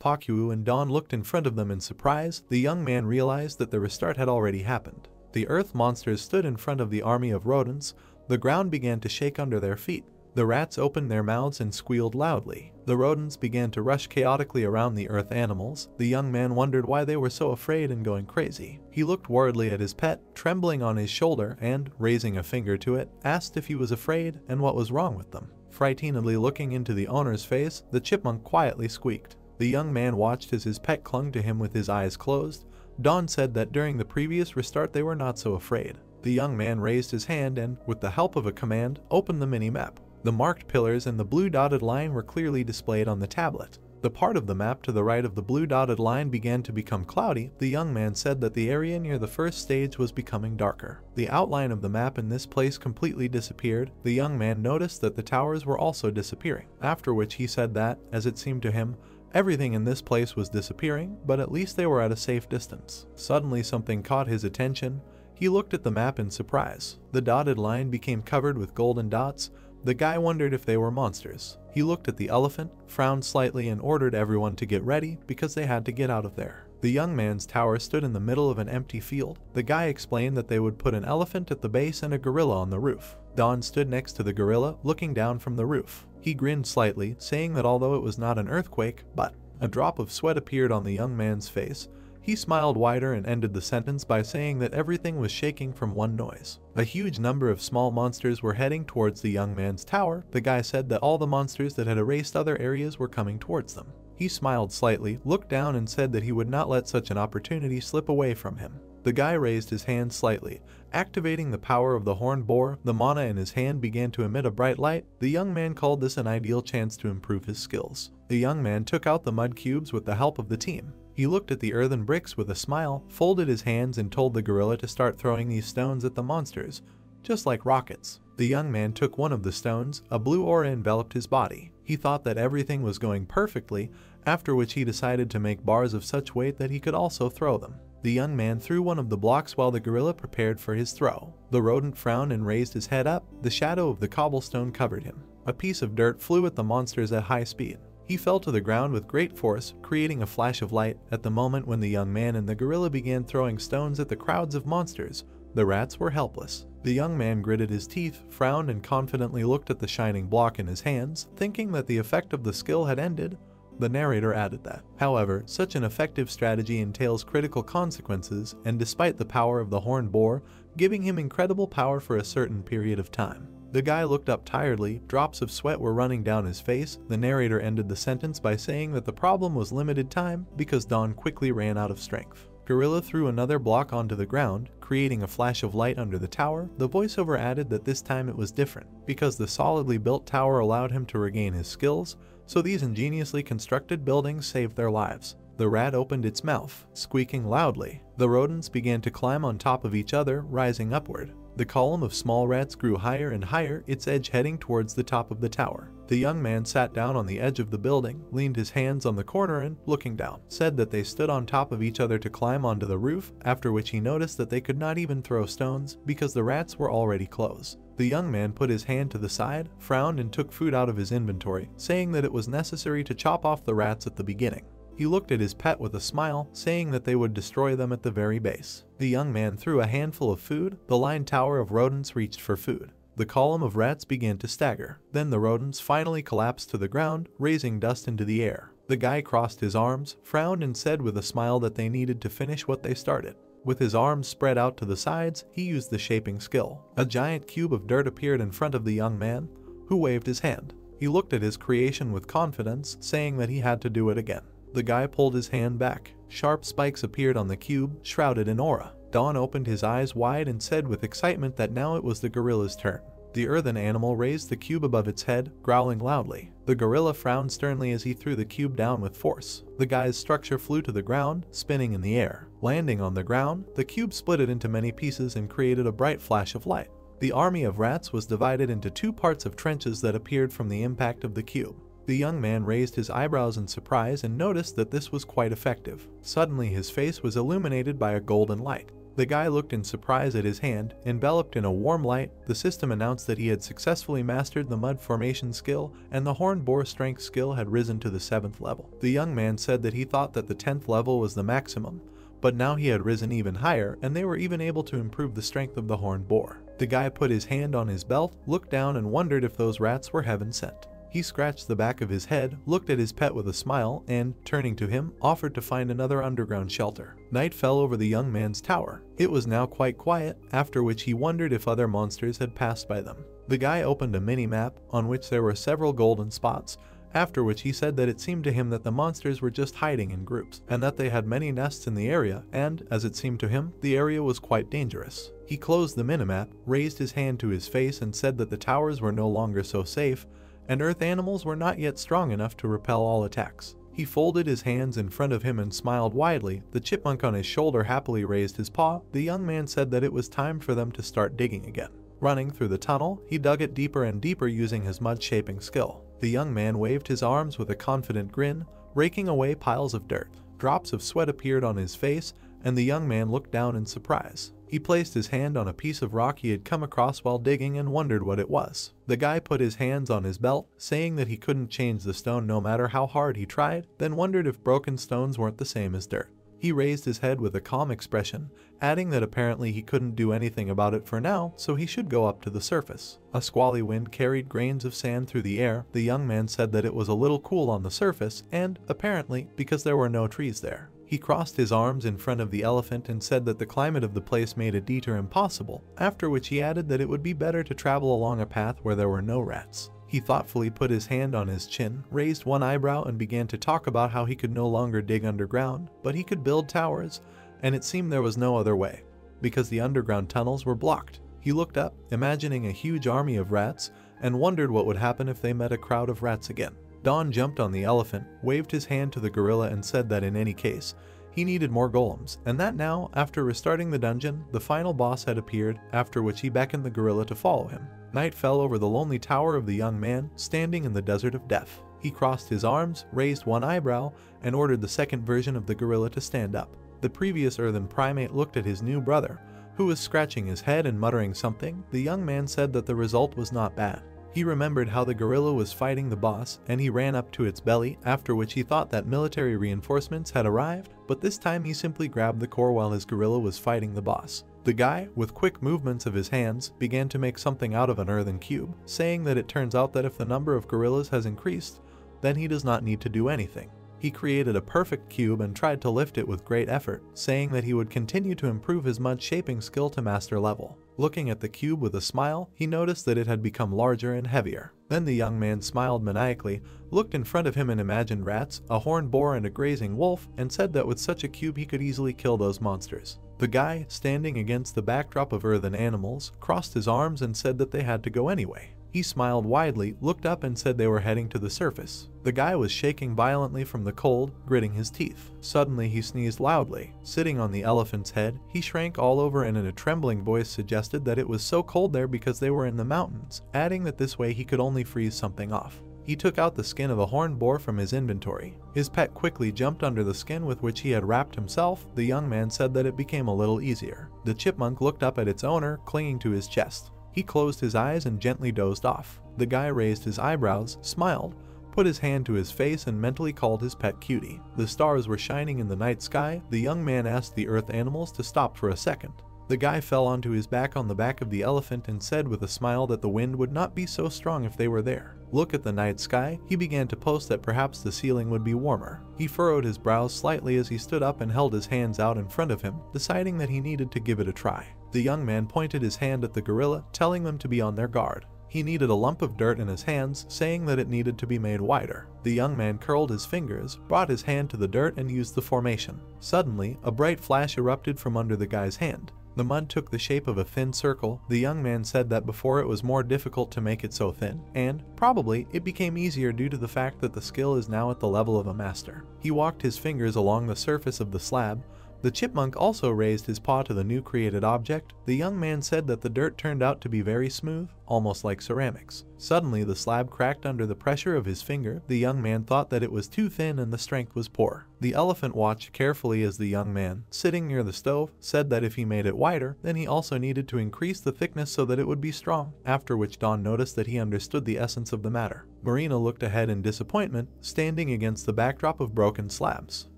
Pakyu and Don looked in front of them in surprise. The young man realized that the restart had already happened. The earth monsters stood in front of the army of rodents. The ground began to shake under their feet. The rats opened their mouths and squealed loudly. The rodents began to rush chaotically around the earth animals. The young man wondered why they were so afraid and going crazy. He looked worriedly at his pet, trembling on his shoulder, and, raising a finger to it, asked if he was afraid and what was wrong with them. Frightenedly looking into the owner's face, the chipmunk quietly squeaked. The young man watched as his pet clung to him with his eyes closed. Don said that during the previous restart they were not so afraid. The young man raised his hand and, with the help of a command, opened the mini-map. The marked pillars and the blue dotted line were clearly displayed on the tablet. The part of the map to the right of the blue dotted line began to become cloudy. The young man said that the area near the first stage was becoming darker. The outline of the map in this place completely disappeared. The young man noticed that the towers were also disappearing, after which he said that, as it seemed to him, everything in this place was disappearing, but at least they were at a safe distance. Suddenly something caught his attention. He looked at the map in surprise. The dotted line became covered with golden dots. The guy wondered if they were monsters. He looked at the elephant, frowned slightly and ordered everyone to get ready because they had to get out of there. The young man's tower stood in the middle of an empty field. The guy explained that they would put an elephant at the base and a gorilla on the roof. Don stood next to the gorilla, looking down from the roof. He grinned slightly, saying that although it was not an earthquake, but a drop of sweat appeared on the young man's face. He smiled wider and ended the sentence by saying that everything was shaking from one noise. A huge number of small monsters were heading towards the young man's tower. The guy said that all the monsters that had erased other areas were coming towards them. He smiled slightly, looked down and said that he would not let such an opportunity slip away from him. The guy raised his hand slightly, activating the power of the horned boar. The mana in his hand began to emit a bright light. The young man called this an ideal chance to improve his skills. The young man took out the mud cubes with the help of the team. He looked at the earthen bricks with a smile, folded his hands and told the gorilla to start throwing these stones at the monsters, just like rockets. The young man took one of the stones. A blue aura enveloped his body. He thought that everything was going perfectly, after which he decided to make bars of such weight that he could also throw them. The young man threw one of the blocks while the gorilla prepared for his throw. The rodent frowned and raised his head up. The shadow of the cobblestone covered him. A piece of dirt flew at the monsters at high speed. He fell to the ground with great force, creating a flash of light. At the moment when the young man and the gorilla began throwing stones at the crowds of monsters, the rats were helpless. The young man gritted his teeth, frowned and confidently looked at the shining block in his hands, thinking that the effect of the skill had ended. The narrator added that, however, such an effective strategy entails critical consequences, and despite the power of the horned boar, giving him incredible power for a certain period of time. The guy looked up tiredly, drops of sweat were running down his face. The narrator ended the sentence by saying that the problem was limited time because Don quickly ran out of strength. Gorilla threw another block onto the ground, creating a flash of light under the tower. The voiceover added that this time it was different, because the solidly built tower allowed him to regain his skills, so these ingeniously constructed buildings saved their lives. The rat opened its mouth, squeaking loudly. The rodents began to climb on top of each other, rising upward. The column of small rats grew higher and higher, its edge heading towards the top of the tower. The young man sat down on the edge of the building, leaned his hands on the corner and, looking down, said that they stood on top of each other to climb onto the roof, after which he noticed that they could not even throw stones because the rats were already close. The young man put his hand to the side, frowned and took food out of his inventory, saying that it was necessary to chop off the rats at the beginning. He looked at his pet with a smile, saying that they would destroy them at the very base. The young man threw a handful of food. The line tower of rodents reached for food. The column of rats began to stagger. Then the rodents finally collapsed to the ground, raising dust into the air. The guy crossed his arms, frowned and said with a smile that they needed to finish what they started. With his arms spread out to the sides, he used the shaping skill. A giant cube of dirt appeared in front of the young man, who waved his hand. He looked at his creation with confidence, saying that he had to do it again. The guy pulled his hand back. Sharp spikes appeared on the cube, shrouded in aura. Don opened his eyes wide and said with excitement that now it was the gorilla's turn. The earthen animal raised the cube above its head, growling loudly. The gorilla frowned sternly as he threw the cube down with force. The guy's structure flew to the ground, spinning in the air. Landing on the ground, the cube split it into many pieces and created a bright flash of light. The army of rats was divided into two parts of trenches that appeared from the impact of the cube. The young man raised his eyebrows in surprise and noticed that this was quite effective. Suddenly his face was illuminated by a golden light. The guy looked in surprise at his hand, enveloped in a warm light. The system announced that he had successfully mastered the mud formation skill and the horned boar strength skill had risen to the 7th level. The young man said that he thought that the 10th level was the maximum, but now he had risen even higher and they were even able to improve the strength of the horned boar. The guy put his hand on his belt, looked down and wondered if those rats were heaven sent. He scratched the back of his head, looked at his pet with a smile, and, turning to him, offered to find another underground shelter. Night fell over the young man's tower. It was now quite quiet, after which he wondered if other monsters had passed by them. The guy opened a mini-map, on which there were several golden spots, after which he said that it seemed to him that the monsters were just hiding in groups, and that they had many nests in the area, and, as it seemed to him, the area was quite dangerous. He closed the minimap, raised his hand to his face and said that the towers were no longer so safe, and earth animals were not yet strong enough to repel all attacks. He folded his hands in front of him and smiled widely. The chipmunk on his shoulder happily raised his paw. The young man said that it was time for them to start digging again. Running through the tunnel, he dug it deeper and deeper using his mud-shaping skill. The young man waved his arms with a confident grin, raking away piles of dirt. Drops of sweat appeared on his face, and the young man looked down in surprise. He placed his hand on a piece of rock he had come across while digging and wondered what it was. The guy put his hands on his belt, saying that he couldn't change the stone no matter how hard he tried, then wondered if broken stones weren't the same as dirt. He raised his head with a calm expression, adding that apparently he couldn't do anything about it for now, so he should go up to the surface. A squally wind carried grains of sand through the air. The young man said that it was a little cool on the surface, and, apparently, because there were no trees there. He crossed his arms in front of the elephant and said that the climate of the place made a detour impossible, after which he added that it would be better to travel along a path where there were no rats. He thoughtfully put his hand on his chin, raised one eyebrow and began to talk about how he could no longer dig underground, but he could build towers, and it seemed there was no other way, because the underground tunnels were blocked. He looked up, imagining a huge army of rats, and wondered what would happen if they met a crowd of rats again. Don jumped on the elephant, waved his hand to the gorilla and said that in any case, he needed more golems, and that now, after restarting the dungeon, the final boss had appeared, after which he beckoned the gorilla to follow him. Night fell over the lonely tower of the young man, standing in the desert of death. He crossed his arms, raised one eyebrow, and ordered the second version of the gorilla to stand up. The previous earthen primate looked at his new brother, who was scratching his head and muttering something. The young man said that the result was not bad. He remembered how the gorilla was fighting the boss, and he ran up to its belly, after which he thought that military reinforcements had arrived, but this time he simply grabbed the core while his gorilla was fighting the boss. The guy, with quick movements of his hands, began to make something out of an earthen cube, saying that it turns out that if the number of gorillas has increased, then he does not need to do anything. He created a perfect cube and tried to lift it with great effort, saying that he would continue to improve his mud shaping skill to master level. Looking at the cube with a smile, he noticed that it had become larger and heavier. Then the young man smiled maniacally, looked in front of him and imagined rats, a horned boar and a grazing wolf, and said that with such a cube he could easily kill those monsters. The guy, standing against the backdrop of earthen animals, crossed his arms and said that they had to go anyway. He smiled widely, looked up and said they were heading to the surface. The guy was shaking violently from the cold, gritting his teeth. Suddenly he sneezed loudly. Sitting on the elephant's head, he shrank all over and in a trembling voice suggested that it was so cold there because they were in the mountains, adding that this way he could only freeze something off. He took out the skin of a horned boar from his inventory. His pet quickly jumped under the skin with which he had wrapped himself. The young man said that it became a little easier. The chipmunk looked up at its owner, clinging to his chest. He closed his eyes and gently dozed off. The guy raised his eyebrows, smiled, put his hand to his face and mentally called his pet cutie. The stars were shining in the night sky. The young man asked the earth animals to stop for a second. The guy fell onto his back on the back of the elephant and said with a smile that the wind would not be so strong if they were there. Look at the night sky. He began to post that perhaps the ceiling would be warmer. He furrowed his brows slightly as he stood up and held his hands out in front of him, deciding that he needed to give it a try. The young man pointed his hand at the gorilla, telling them to be on their guard. He needed a lump of dirt in his hands, saying that it needed to be made wider. The young man curled his fingers, brought his hand to the dirt and used the formation. Suddenly, a bright flash erupted from under the guy's hand. The mud took the shape of a thin circle. The young man said that before it was more difficult to make it so thin, and, probably, it became easier due to the fact that the skill is now at the level of a master. He walked his fingers along the surface of the slab. The chipmunk also raised his paw to the new created object. The young man said that the dirt turned out to be very smooth, almost like ceramics. Suddenly the slab cracked under the pressure of his finger. The young man thought that it was too thin and the strength was poor. The elephant watched carefully as the young man, sitting near the stove, said that if he made it wider, then he also needed to increase the thickness so that it would be strong, after which Don noticed that he understood the essence of the matter. Marina looked ahead in disappointment, standing against the backdrop of broken slabs.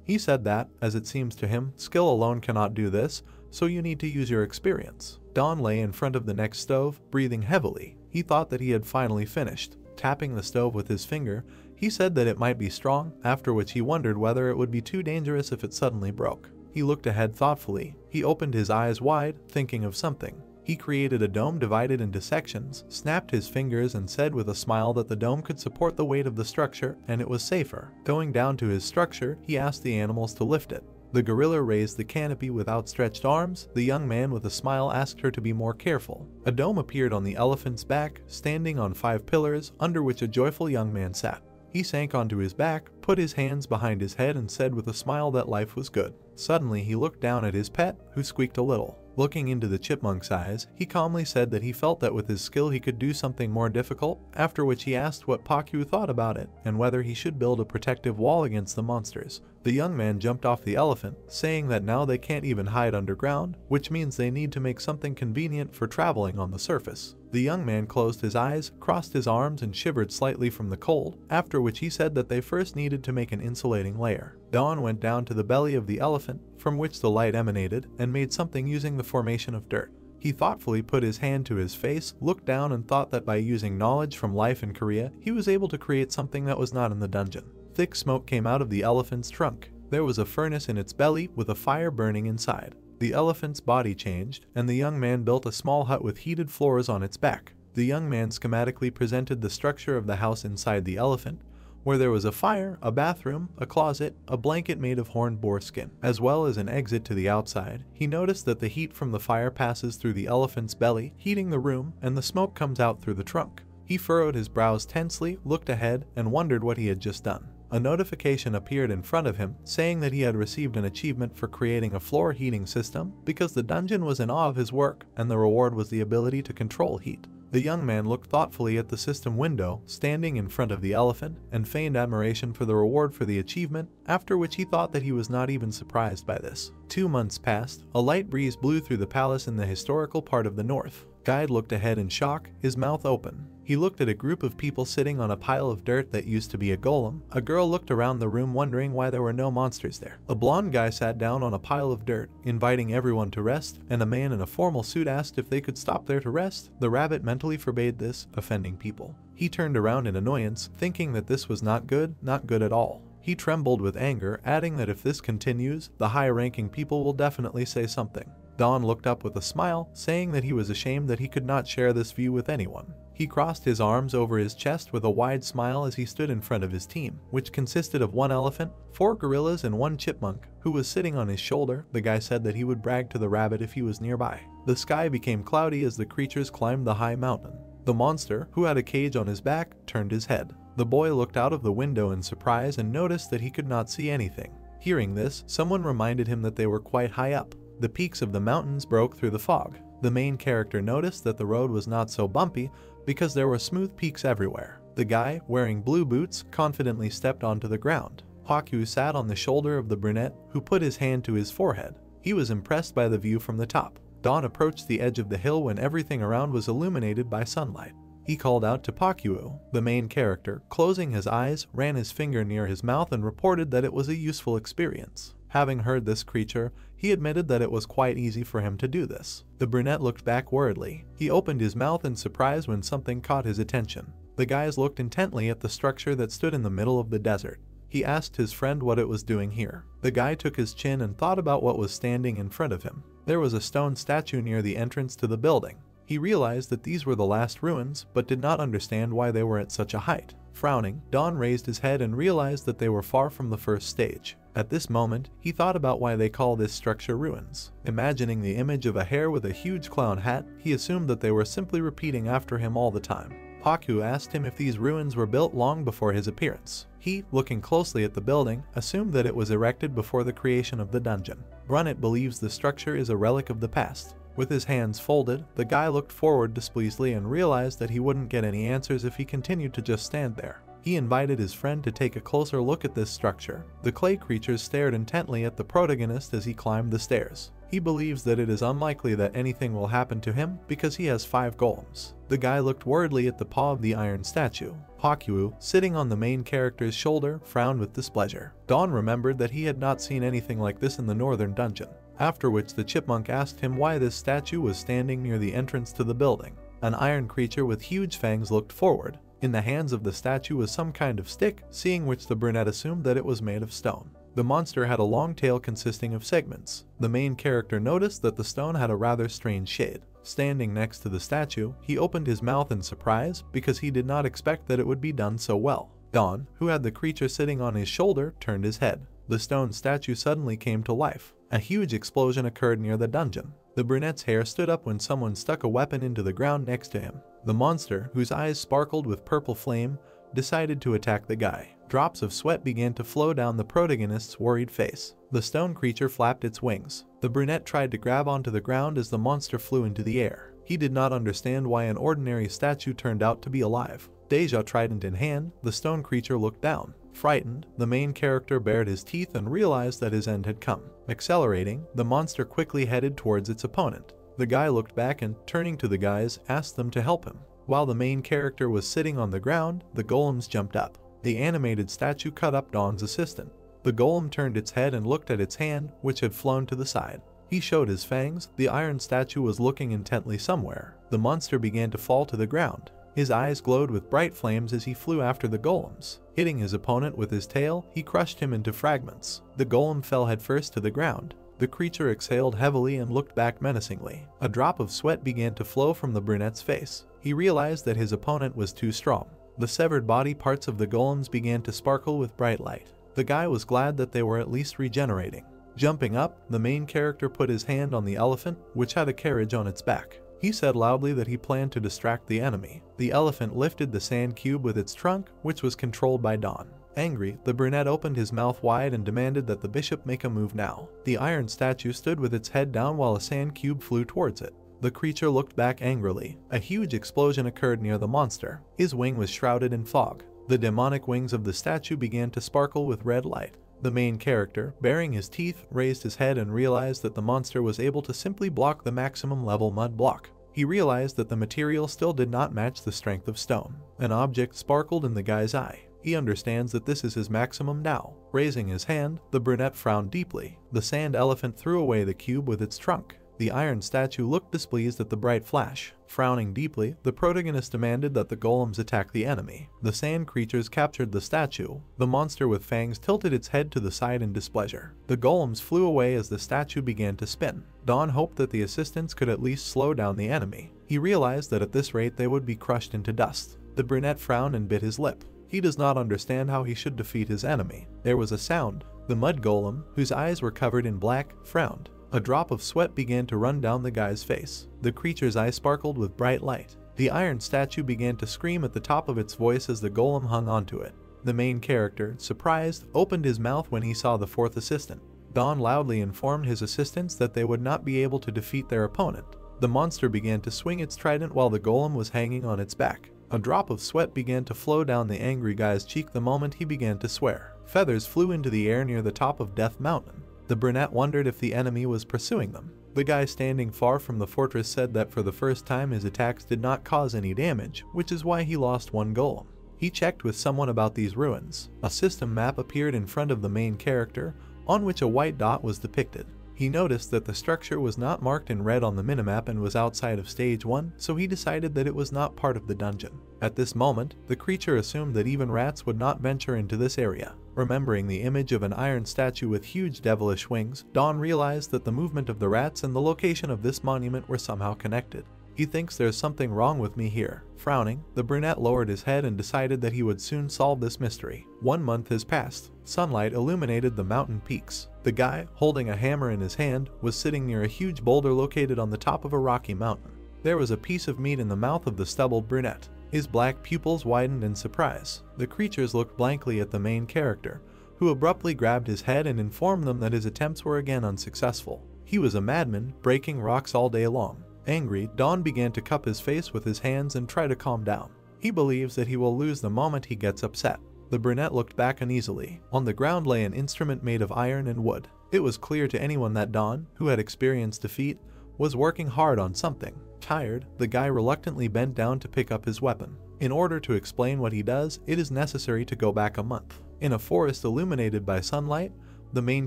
He said that, as it seems to him, skill alone cannot do this, so you need to use your experience. Don lay in front of the next stove, breathing heavily. He thought that he had finally finished. Tapping the stove with his finger, he said that it might be strong, after which he wondered whether it would be too dangerous if it suddenly broke. He looked ahead thoughtfully. He opened his eyes wide, thinking of something. He created a dome divided into sections, snapped his fingers and said with a smile that the dome could support the weight of the structure and it was safer. Going down to his structure, he asked the animals to lift it. The gorilla raised the canopy with outstretched arms. The young man with a smile asked her to be more careful. A dome appeared on the elephant's back, standing on 5 pillars, under which a joyful young man sat. He sank onto his back, put his hands behind his head and said with a smile that life was good. Suddenly he looked down at his pet, who squeaked a little. Looking into the chipmunk's eyes, he calmly said that he felt that with his skill he could do something more difficult, after which he asked what Pakyu thought about it, and whether he should build a protective wall against the monsters. The young man jumped off the elephant, saying that now they can't even hide underground, which means they need to make something convenient for traveling on the surface. The young man closed his eyes, crossed his arms and shivered slightly from the cold, after which he said that they first needed to make an insulating layer. Don went down to the belly of the elephant, from which the light emanated, and made something using the formation of dirt. He thoughtfully put his hand to his face, looked down and thought that by using knowledge from life in Korea, he was able to create something that was not in the dungeon. Thick smoke came out of the elephant's trunk. There was a furnace in its belly with a fire burning inside. The elephant's body changed, and the young man built a small hut with heated floors on its back. The young man schematically presented the structure of the house inside the elephant, where there was a fire, a bathroom, a closet, a blanket made of horned boar skin, as well as an exit to the outside. He noticed that the heat from the fire passes through the elephant's belly, heating the room, and the smoke comes out through the trunk. He furrowed his brows tensely, looked ahead, and wondered what he had just done. A notification appeared in front of him, saying that he had received an achievement for creating a floor heating system because the dungeon was in awe of his work, and the reward was the ability to control heat. The young man looked thoughtfully at the system window, standing in front of the elephant, and feigned admiration for the reward for the achievement, after which he thought that he was not even surprised by this. 2 months passed. A light breeze blew through the palace in the historical part of the north. Guide looked ahead in shock, his mouth open. He looked at a group of people sitting on a pile of dirt that used to be a golem. A girl looked around the room wondering why there were no monsters there. A blonde guy sat down on a pile of dirt, inviting everyone to rest, and a man in a formal suit asked if they could stop there to rest. The rabbit mentally forbade this, offending people. He turned around in annoyance, thinking that this was not good at all. He trembled with anger, adding that if this continues, the high-ranking people will definitely say something. Don looked up with a smile, saying that he was ashamed that he could not share this view with anyone. He crossed his arms over his chest with a wide smile as he stood in front of his team, which consisted of 1 elephant, 4 gorillas, and 1 chipmunk, who was sitting on his shoulder. The guy said that he would brag to the rabbit if he was nearby. The sky became cloudy as the creatures climbed the high mountain. The monster, who had a cage on his back, turned his head. The boy looked out of the window in surprise and noticed that he could not see anything. Hearing this, someone reminded him that they were quite high up. The peaks of the mountains broke through the fog. The main character noticed that the road was not so bumpy because there were smooth peaks everywhere. The guy, wearing blue boots, confidently stepped onto the ground. Haku sat on the shoulder of the brunette, who put his hand to his forehead. He was impressed by the view from the top. Don approached the edge of the hill when everything around was illuminated by sunlight. He called out to Pakyu. The main character, closing his eyes, ran his finger near his mouth and reported that it was a useful experience. Having heard this creature, he admitted that it was quite easy for him to do this. The brunette looked back worriedly. He opened his mouth in surprise when something caught his attention. The guys looked intently at the structure that stood in the middle of the desert. He asked his friend what it was doing here. The guy took his chin and thought about what was standing in front of him. There was a stone statue near the entrance to the building. He realized that these were the last ruins, but did not understand why they were at such a height. Frowning, Don raised his head and realized that they were far from the first stage. At this moment, he thought about why they call this structure ruins. Imagining the image of a hare with a huge clown hat, he assumed that they were simply repeating after him all the time. Haku asked him if these ruins were built long before his appearance. He, looking closely at the building, assumed that it was erected before the creation of the dungeon. Brunette believes the structure is a relic of the past. With his hands folded, the guy looked forward displeasedly and realized that he wouldn't get any answers if he continued to just stand there. He invited his friend to take a closer look at this structure. The clay creatures stared intently at the protagonist as he climbed the stairs. He believes that it is unlikely that anything will happen to him because he has 5 golems. The guy looked worriedly at the paw of the iron statue. Pakyu, sitting on the main character's shoulder, frowned with displeasure. Don remembered that he had not seen anything like this in the northern dungeon. After which the chipmunk asked him why this statue was standing near the entrance to the building. An iron creature with huge fangs looked forward. In the hands of the statue was some kind of stick, seeing which the brunette assumed that it was made of stone. The monster had a long tail consisting of segments. The main character noticed that the stone had a rather strange shade. Standing next to the statue, he opened his mouth in surprise because he did not expect that it would be done so well. Don, who had the creature sitting on his shoulder, turned his head. The stone statue suddenly came to life. A huge explosion occurred near the dungeon. The brunette's hair stood up when someone stuck a weapon into the ground next to him. The monster, whose eyes sparkled with purple flame, decided to attack the guy. Drops of sweat began to flow down the protagonist's worried face. The stone creature flapped its wings. The brunette tried to grab onto the ground as the monster flew into the air. He did not understand why an ordinary statue turned out to be alive. Deja trident in hand, the stone creature looked down. Frightened, the main character bared his teeth and realized that his end had come. Accelerating, the monster quickly headed towards its opponent. The guy looked back and, turning to the guys, asked them to help him. While the main character was sitting on the ground, the golems jumped up. The animated statue cut up Don's assistant. The golem turned its head and looked at its hand, which had flown to the side. He showed his fangs. The iron statue was looking intently somewhere. The monster began to fall to the ground. His eyes glowed with bright flames as he flew after the golems. Hitting his opponent with his tail, he crushed him into fragments. The golem fell headfirst to the ground. The creature exhaled heavily and looked back menacingly. A drop of sweat began to flow from the brunette's face. He realized that his opponent was too strong. The severed body parts of the golems began to sparkle with bright light. The guy was glad that they were at least regenerating. Jumping up, the main character put his hand on the elephant, which had a carriage on its back. He said loudly that he planned to distract the enemy. The elephant lifted the sand cube with its trunk, which was controlled by Dawn. Angry, the brunette opened his mouth wide and demanded that the bishop make a move now. The iron statue stood with its head down while a sand cube flew towards it. The creature looked back angrily. A huge explosion occurred near the monster. His wing was shrouded in fog. The demonic wings of the statue began to sparkle with red light. The main character, baring his teeth, raised his head and realized that the monster was able to simply block the maximum level mud block. He realized that the material still did not match the strength of stone. An object sparkled in the guy's eye. He understands that this is his maximum now. Raising his hand, the brunette frowned deeply. The sand elephant threw away the cube with its trunk. The iron statue looked displeased at the bright flash. Frowning deeply, the protagonist demanded that the golems attack the enemy. The sand creatures captured the statue. The monster with fangs tilted its head to the side in displeasure. The golems flew away as the statue began to spin. Dawn hoped that the assistants could at least slow down the enemy. He realized that at this rate they would be crushed into dust. The brunette frowned and bit his lip. He does not understand how he should defeat his enemy. There was a sound. The mud golem, whose eyes were covered in black, frowned. A drop of sweat began to run down the guy's face. The creature's eye sparkled with bright light. The iron statue began to scream at the top of its voice as the golem hung onto it. The main character, surprised, opened his mouth when he saw the fourth assistant. Dawn loudly informed his assistants that they would not be able to defeat their opponent. The monster began to swing its trident while the golem was hanging on its back. A drop of sweat began to flow down the angry guy's cheek the moment he began to swear. Feathers flew into the air near the top of Death Mountain. The brunette wondered if the enemy was pursuing them. The guy standing far from the fortress said that for the first time his attacks did not cause any damage, which is why he lost one golem. He checked with someone about these ruins. A system map appeared in front of the main character, on which a white dot was depicted. He noticed that the structure was not marked in red on the minimap and was outside of stage 1, so he decided that it was not part of the dungeon. At this moment, the creature assumed that even rats would not venture into this area. Remembering the image of an iron statue with huge devilish wings, Dawn realized that the movement of the rats and the location of this monument were somehow connected. He thinks there's something wrong with me here. Frowning, the brunette lowered his head and decided that he would soon solve this mystery. 1 month has passed. Sunlight illuminated the mountain peaks. The guy, holding a hammer in his hand, was sitting near a huge boulder located on the top of a rocky mountain. There was a piece of meat in the mouth of the stubbled brunette. His black pupils widened in surprise. The creatures looked blankly at the main character, who abruptly grabbed his head and informed them that his attempts were again unsuccessful. He was a madman, breaking rocks all day long. Angry, Dawn began to cup his face with his hands and try to calm down. He believes that he will lose the moment he gets upset. The brunette looked back uneasily. On the ground lay an instrument made of iron and wood. It was clear to anyone that Dawn, who had experienced defeat, was working hard on something. Tired, the guy reluctantly bent down to pick up his weapon. In order to explain what he does, it is necessary to go back a month. In a forest illuminated by sunlight, the main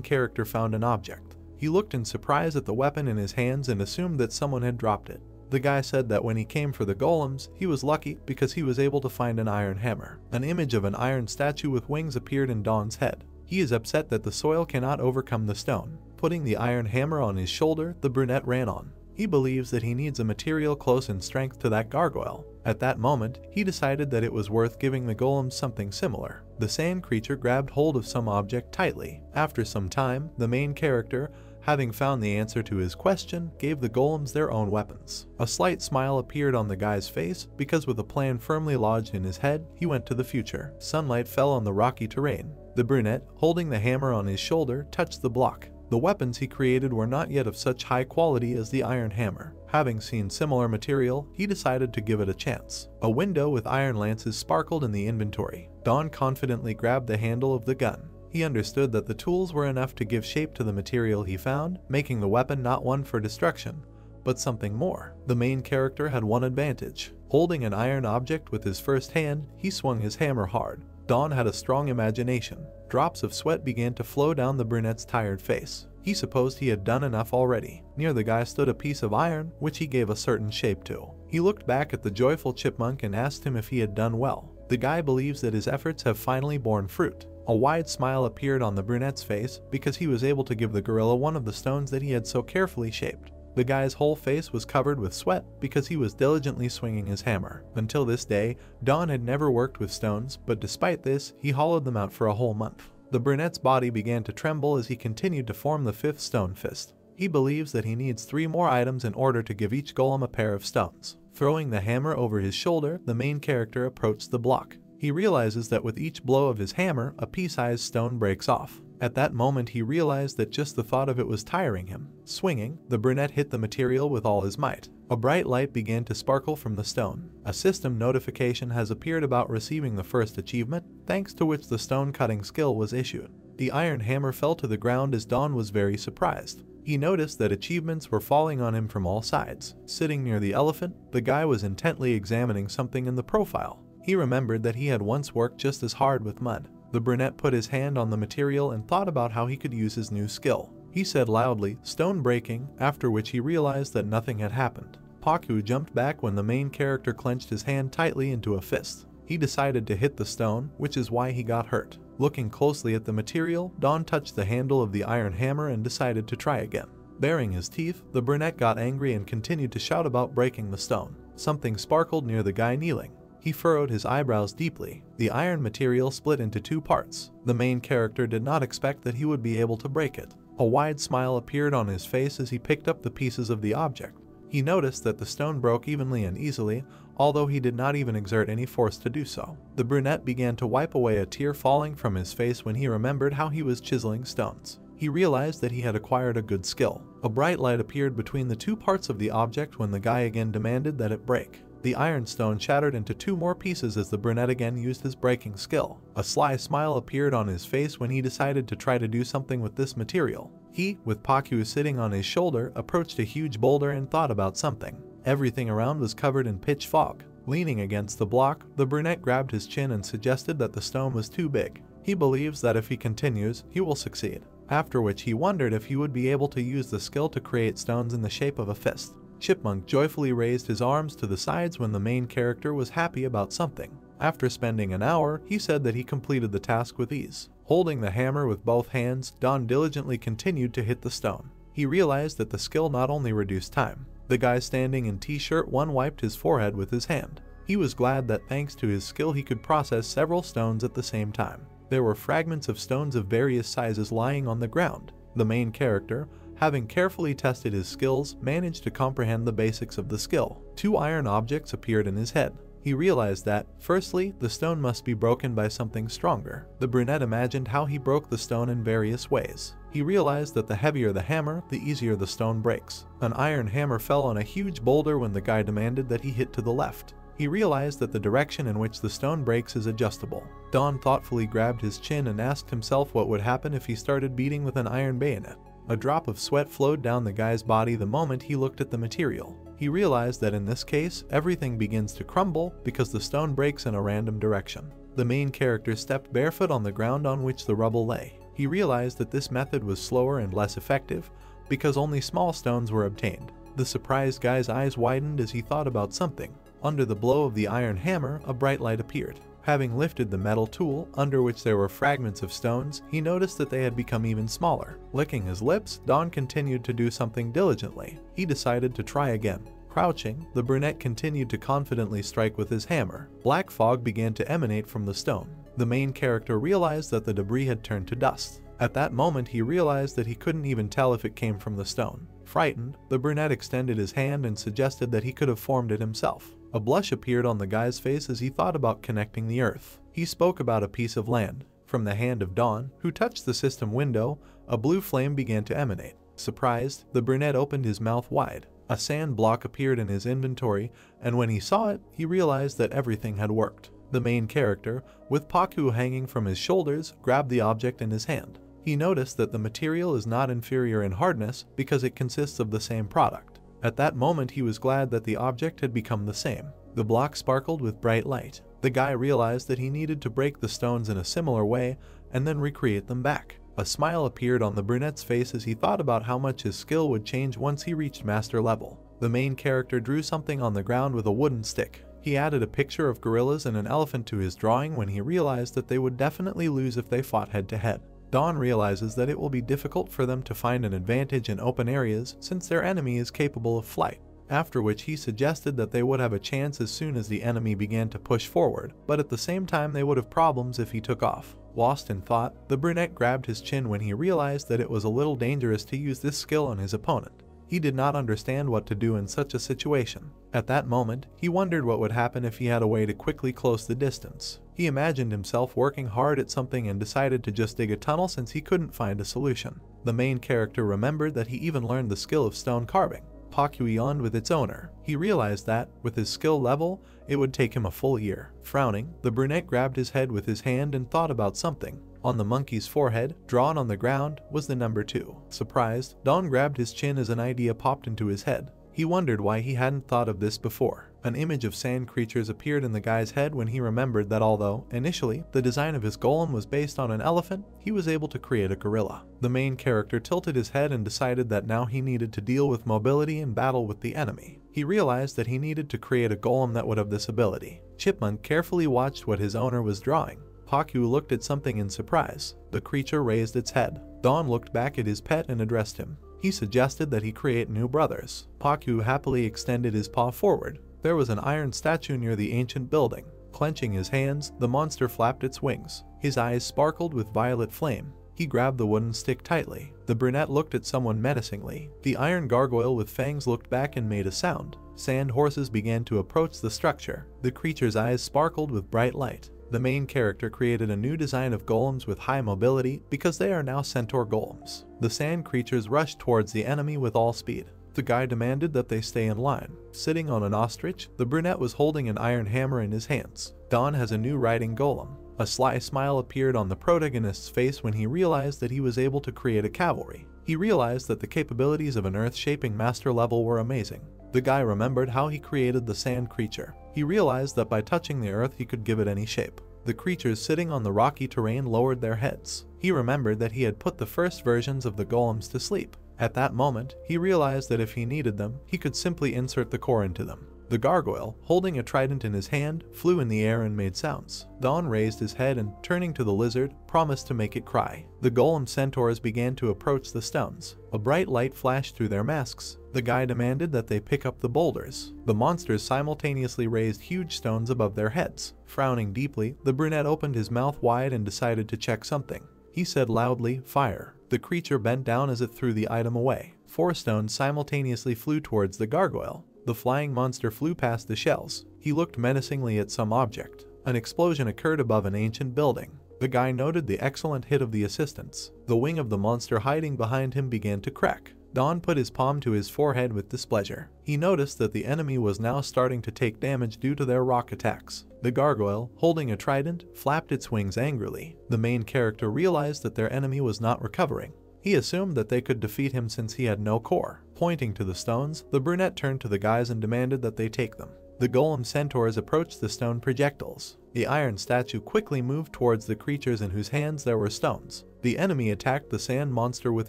character found an object. He looked in surprise at the weapon in his hands and assumed that someone had dropped it. The guy said that when he came for the golems, he was lucky because he was able to find an iron hammer. An image of an iron statue with wings appeared in Dawn's head. He is upset that the soil cannot overcome the stone. Putting the iron hammer on his shoulder, the brunette ran on. He believes that he needs a material close in strength to that gargoyle. At that moment, he decided that it was worth giving the golems something similar. The sand creature grabbed hold of some object tightly. After some time, the main character, having found the answer to his question, gave the golems their own weapons. A slight smile appeared on the guy's face because with a plan firmly lodged in his head, he went to the future. Sunlight fell on the rocky terrain. The brunette, holding the hammer on his shoulder, touched the block. The weapons he created were not yet of such high quality as the iron hammer. Having seen similar material, he decided to give it a chance. A window with iron lances sparkled in the inventory. Dawn confidently grabbed the handle of the gun. He understood that the tools were enough to give shape to the material he found, making the weapon not one for destruction, but something more. The main character had one advantage. Holding an iron object with his first hand, he swung his hammer hard. Dawn had a strong imagination. Drops of sweat began to flow down the brunette's tired face. He supposed he had done enough already. Near the guy stood a piece of iron, which he gave a certain shape to. He looked back at the joyful chipmunk and asked him if he had done well. The guy believes that his efforts have finally borne fruit. A wide smile appeared on the brunette's face because he was able to give the gorilla one of the stones that he had so carefully shaped. The guy's whole face was covered with sweat because he was diligently swinging his hammer. Until this day, Don had never worked with stones, but despite this, he hollowed them out for a whole month. The brunette's body began to tremble as he continued to form the 5th stone fist. He believes that he needs 3 more items in order to give each golem a pair of stones. Throwing the hammer over his shoulder, the main character approached the block. He realizes that with each blow of his hammer, a pea-sized stone breaks off. At that moment, he realized that just the thought of it was tiring him. Swinging, the brunette hit the material with all his might. A bright light began to sparkle from the stone. A system notification has appeared about receiving the first achievement, thanks to which the stone cutting skill was issued. The iron hammer fell to the ground as Don was very surprised. He noticed that achievements were falling on him from all sides. Sitting near the elephant, the guy was intently examining something in the profile. He remembered that he had once worked just as hard with mud. The brunette put his hand on the material and thought about how he could use his new skill. He said loudly, "Stone breaking," after which he realized that nothing had happened. Paku jumped back when the main character clenched his hand tightly into a fist. He decided to hit the stone, which is why he got hurt. Looking closely at the material, Don touched the handle of the iron hammer and decided to try again. Baring his teeth, the brunette got angry and continued to shout about breaking the stone. Something sparkled near the guy kneeling. He furrowed his eyebrows deeply. The iron material split into 2 parts. The main character did not expect that he would be able to break it. A wide smile appeared on his face as he picked up the pieces of the object. He noticed that the stone broke evenly and easily, although he did not even exert any force to do so. The brunette began to wipe away a tear falling from his face when he remembered how he was chiseling stones. He realized that he had acquired a good skill. A bright light appeared between the 2 parts of the object when the guy again demanded that it break. The iron stone shattered into 2 more pieces as the brunette again used his breaking skill. A sly smile appeared on his face when he decided to try to do something with this material. He, with Paku sitting on his shoulder, approached a huge boulder and thought about something. Everything around was covered in pitch fog. Leaning against the block, the brunette grabbed his chin and suggested that the stone was too big. He believes that if he continues, he will succeed. After which he wondered if he would be able to use the skill to create stones in the shape of a fist. Chipmunk joyfully raised his arms to the sides when the main character was happy about something. After spending an hour, he said that he completed the task with ease. Holding the hammer with both hands, Don diligently continued to hit the stone. He realized that the skill not only reduced time. The guy standing in t-shirt 1 wiped his forehead with his hand. He was glad that thanks to his skill he could process several stones at the same time. There were fragments of stones of various sizes lying on the ground. The main character, having carefully tested his skills, managed to comprehend the basics of the skill. 2 iron objects appeared in his head. He realized that, firstly, the stone must be broken by something stronger. The brunette imagined how he broke the stone in various ways. He realized that the heavier the hammer, the easier the stone breaks. An iron hammer fell on a huge boulder when the guy demanded that he hit to the left. He realized that the direction in which the stone breaks is adjustable. Don thoughtfully grabbed his chin and asked himself what would happen if he started beating with an iron bayonet. A drop of sweat flowed down the guy's body the moment he looked at the material. He realized that in this case, everything begins to crumble because the stone breaks in a random direction. The main character stepped barefoot on the ground on which the rubble lay. He realized that this method was slower and less effective because only small stones were obtained. The surprised guy's eyes widened as he thought about something. Under the blow of the iron hammer, a bright light appeared. Having lifted the metal tool, under which there were fragments of stones, he noticed that they had become even smaller. Licking his lips, Don continued to do something diligently. He decided to try again. Crouching, the brunette continued to confidently strike with his hammer. Black fog began to emanate from the stone. The main character realized that the debris had turned to dust. At that moment, he realized that he couldn't even tell if it came from the stone. Frightened, the brunette extended his hand and suggested that he could have formed it himself. A blush appeared on the guy's face as he thought about connecting the earth. He spoke about a piece of land. From the hand of Don, who touched the system window, a blue flame began to emanate. Surprised, the brunette opened his mouth wide. A sand block appeared in his inventory, and when he saw it, he realized that everything had worked. The main character, with Paku hanging from his shoulders, grabbed the object in his hand. He noticed that the material is not inferior in hardness because it consists of the same product. At that moment, he was glad that the object had become the same. The block sparkled with bright light. The guy realized that he needed to break the stones in a similar way and then recreate them back. A smile appeared on the brunette's face as he thought about how much his skill would change once he reached master level. The main character drew something on the ground with a wooden stick. He added a picture of gorillas and an elephant to his drawing when he realized that they would definitely lose if they fought head to head. Dawn realizes that it will be difficult for them to find an advantage in open areas since their enemy is capable of flight, after which he suggested that they would have a chance as soon as the enemy began to push forward, but at the same time they would have problems if he took off. Lost in thought, the brunette grabbed his chin when he realized that it was a little dangerous to use this skill on his opponent. He did not understand what to do in such a situation. At that moment, he wondered what would happen if he had a way to quickly close the distance. He imagined himself working hard at something and decided to just dig a tunnel since he couldn't find a solution. The main character remembered that he even learned the skill of stone carving. Pakyu yawned with its owner. He realized that, with his skill level, it would take him a full year. Frowning, the brunette grabbed his head with his hand and thought about something. On the monkey's forehead, drawn on the ground, was the number 2. Surprised, Dawn grabbed his chin as an idea popped into his head. He wondered why he hadn't thought of this before. An image of sand creatures appeared in the guy's head when he remembered that although, initially, the design of his golem was based on an elephant, he was able to create a gorilla. The main character tilted his head and decided that now he needed to deal with mobility and battle with the enemy. He realized that he needed to create a golem that would have this ability. Chipmunk carefully watched what his owner was drawing. Pakyu looked at something in surprise. The creature raised its head. Dawn looked back at his pet and addressed him. He suggested that he create new brothers. Pakyu happily extended his paw forward. There was an iron statue near the ancient building. Clenching his hands, the monster flapped its wings. His eyes sparkled with violet flame. He grabbed the wooden stick tightly. The brunette looked at someone menacingly. The iron gargoyle with fangs looked back and made a sound. Sand horses began to approach the structure. The creature's eyes sparkled with bright light. The main character created a new design of golems with high mobility because they are now centaur golems. The sand creatures rushed towards the enemy with all speed. The guy demanded that they stay in line. Sitting on an ostrich, the brunette was holding an iron hammer in his hands. Dawn has a new riding golem. A sly smile appeared on the protagonist's face when he realized that he was able to create a cavalry. He realized that the capabilities of an earth-shaping master level were amazing. The guy remembered how he created the sand creature. He realized that by touching the earth he could give it any shape. The creatures sitting on the rocky terrain lowered their heads. He remembered that he had put the first versions of the golems to sleep. At that moment, he realized that if he needed them, he could simply insert the core into them. The gargoyle, holding a trident in his hand, flew in the air and made sounds. Dawn raised his head and, turning to the lizard, promised to make it cry. The golem centaurs began to approach the stones. A bright light flashed through their masks. The guy demanded that they pick up the boulders. The monsters simultaneously raised huge stones above their heads. Frowning deeply, the brunette opened his mouth wide and decided to check something. He said loudly, "Fire." The creature bent down as it threw the item away. 4 stones simultaneously flew towards the gargoyle. The flying monster flew past the shells. He looked menacingly at some object. An explosion occurred above an ancient building. The guy noted the excellent hit of the assistants. The wing of the monster hiding behind him began to crack. Dawn put his palm to his forehead with displeasure. He noticed that the enemy was now starting to take damage due to their rock attacks. The gargoyle, holding a trident, flapped its wings angrily. The main character realized that their enemy was not recovering. He assumed that they could defeat him since he had no core. Pointing to the stones, the brunette turned to the guys and demanded that they take them. The golem centaurs approached the stone projectiles. The iron statue quickly moved towards the creatures in whose hands there were stones. The enemy attacked the sand monster with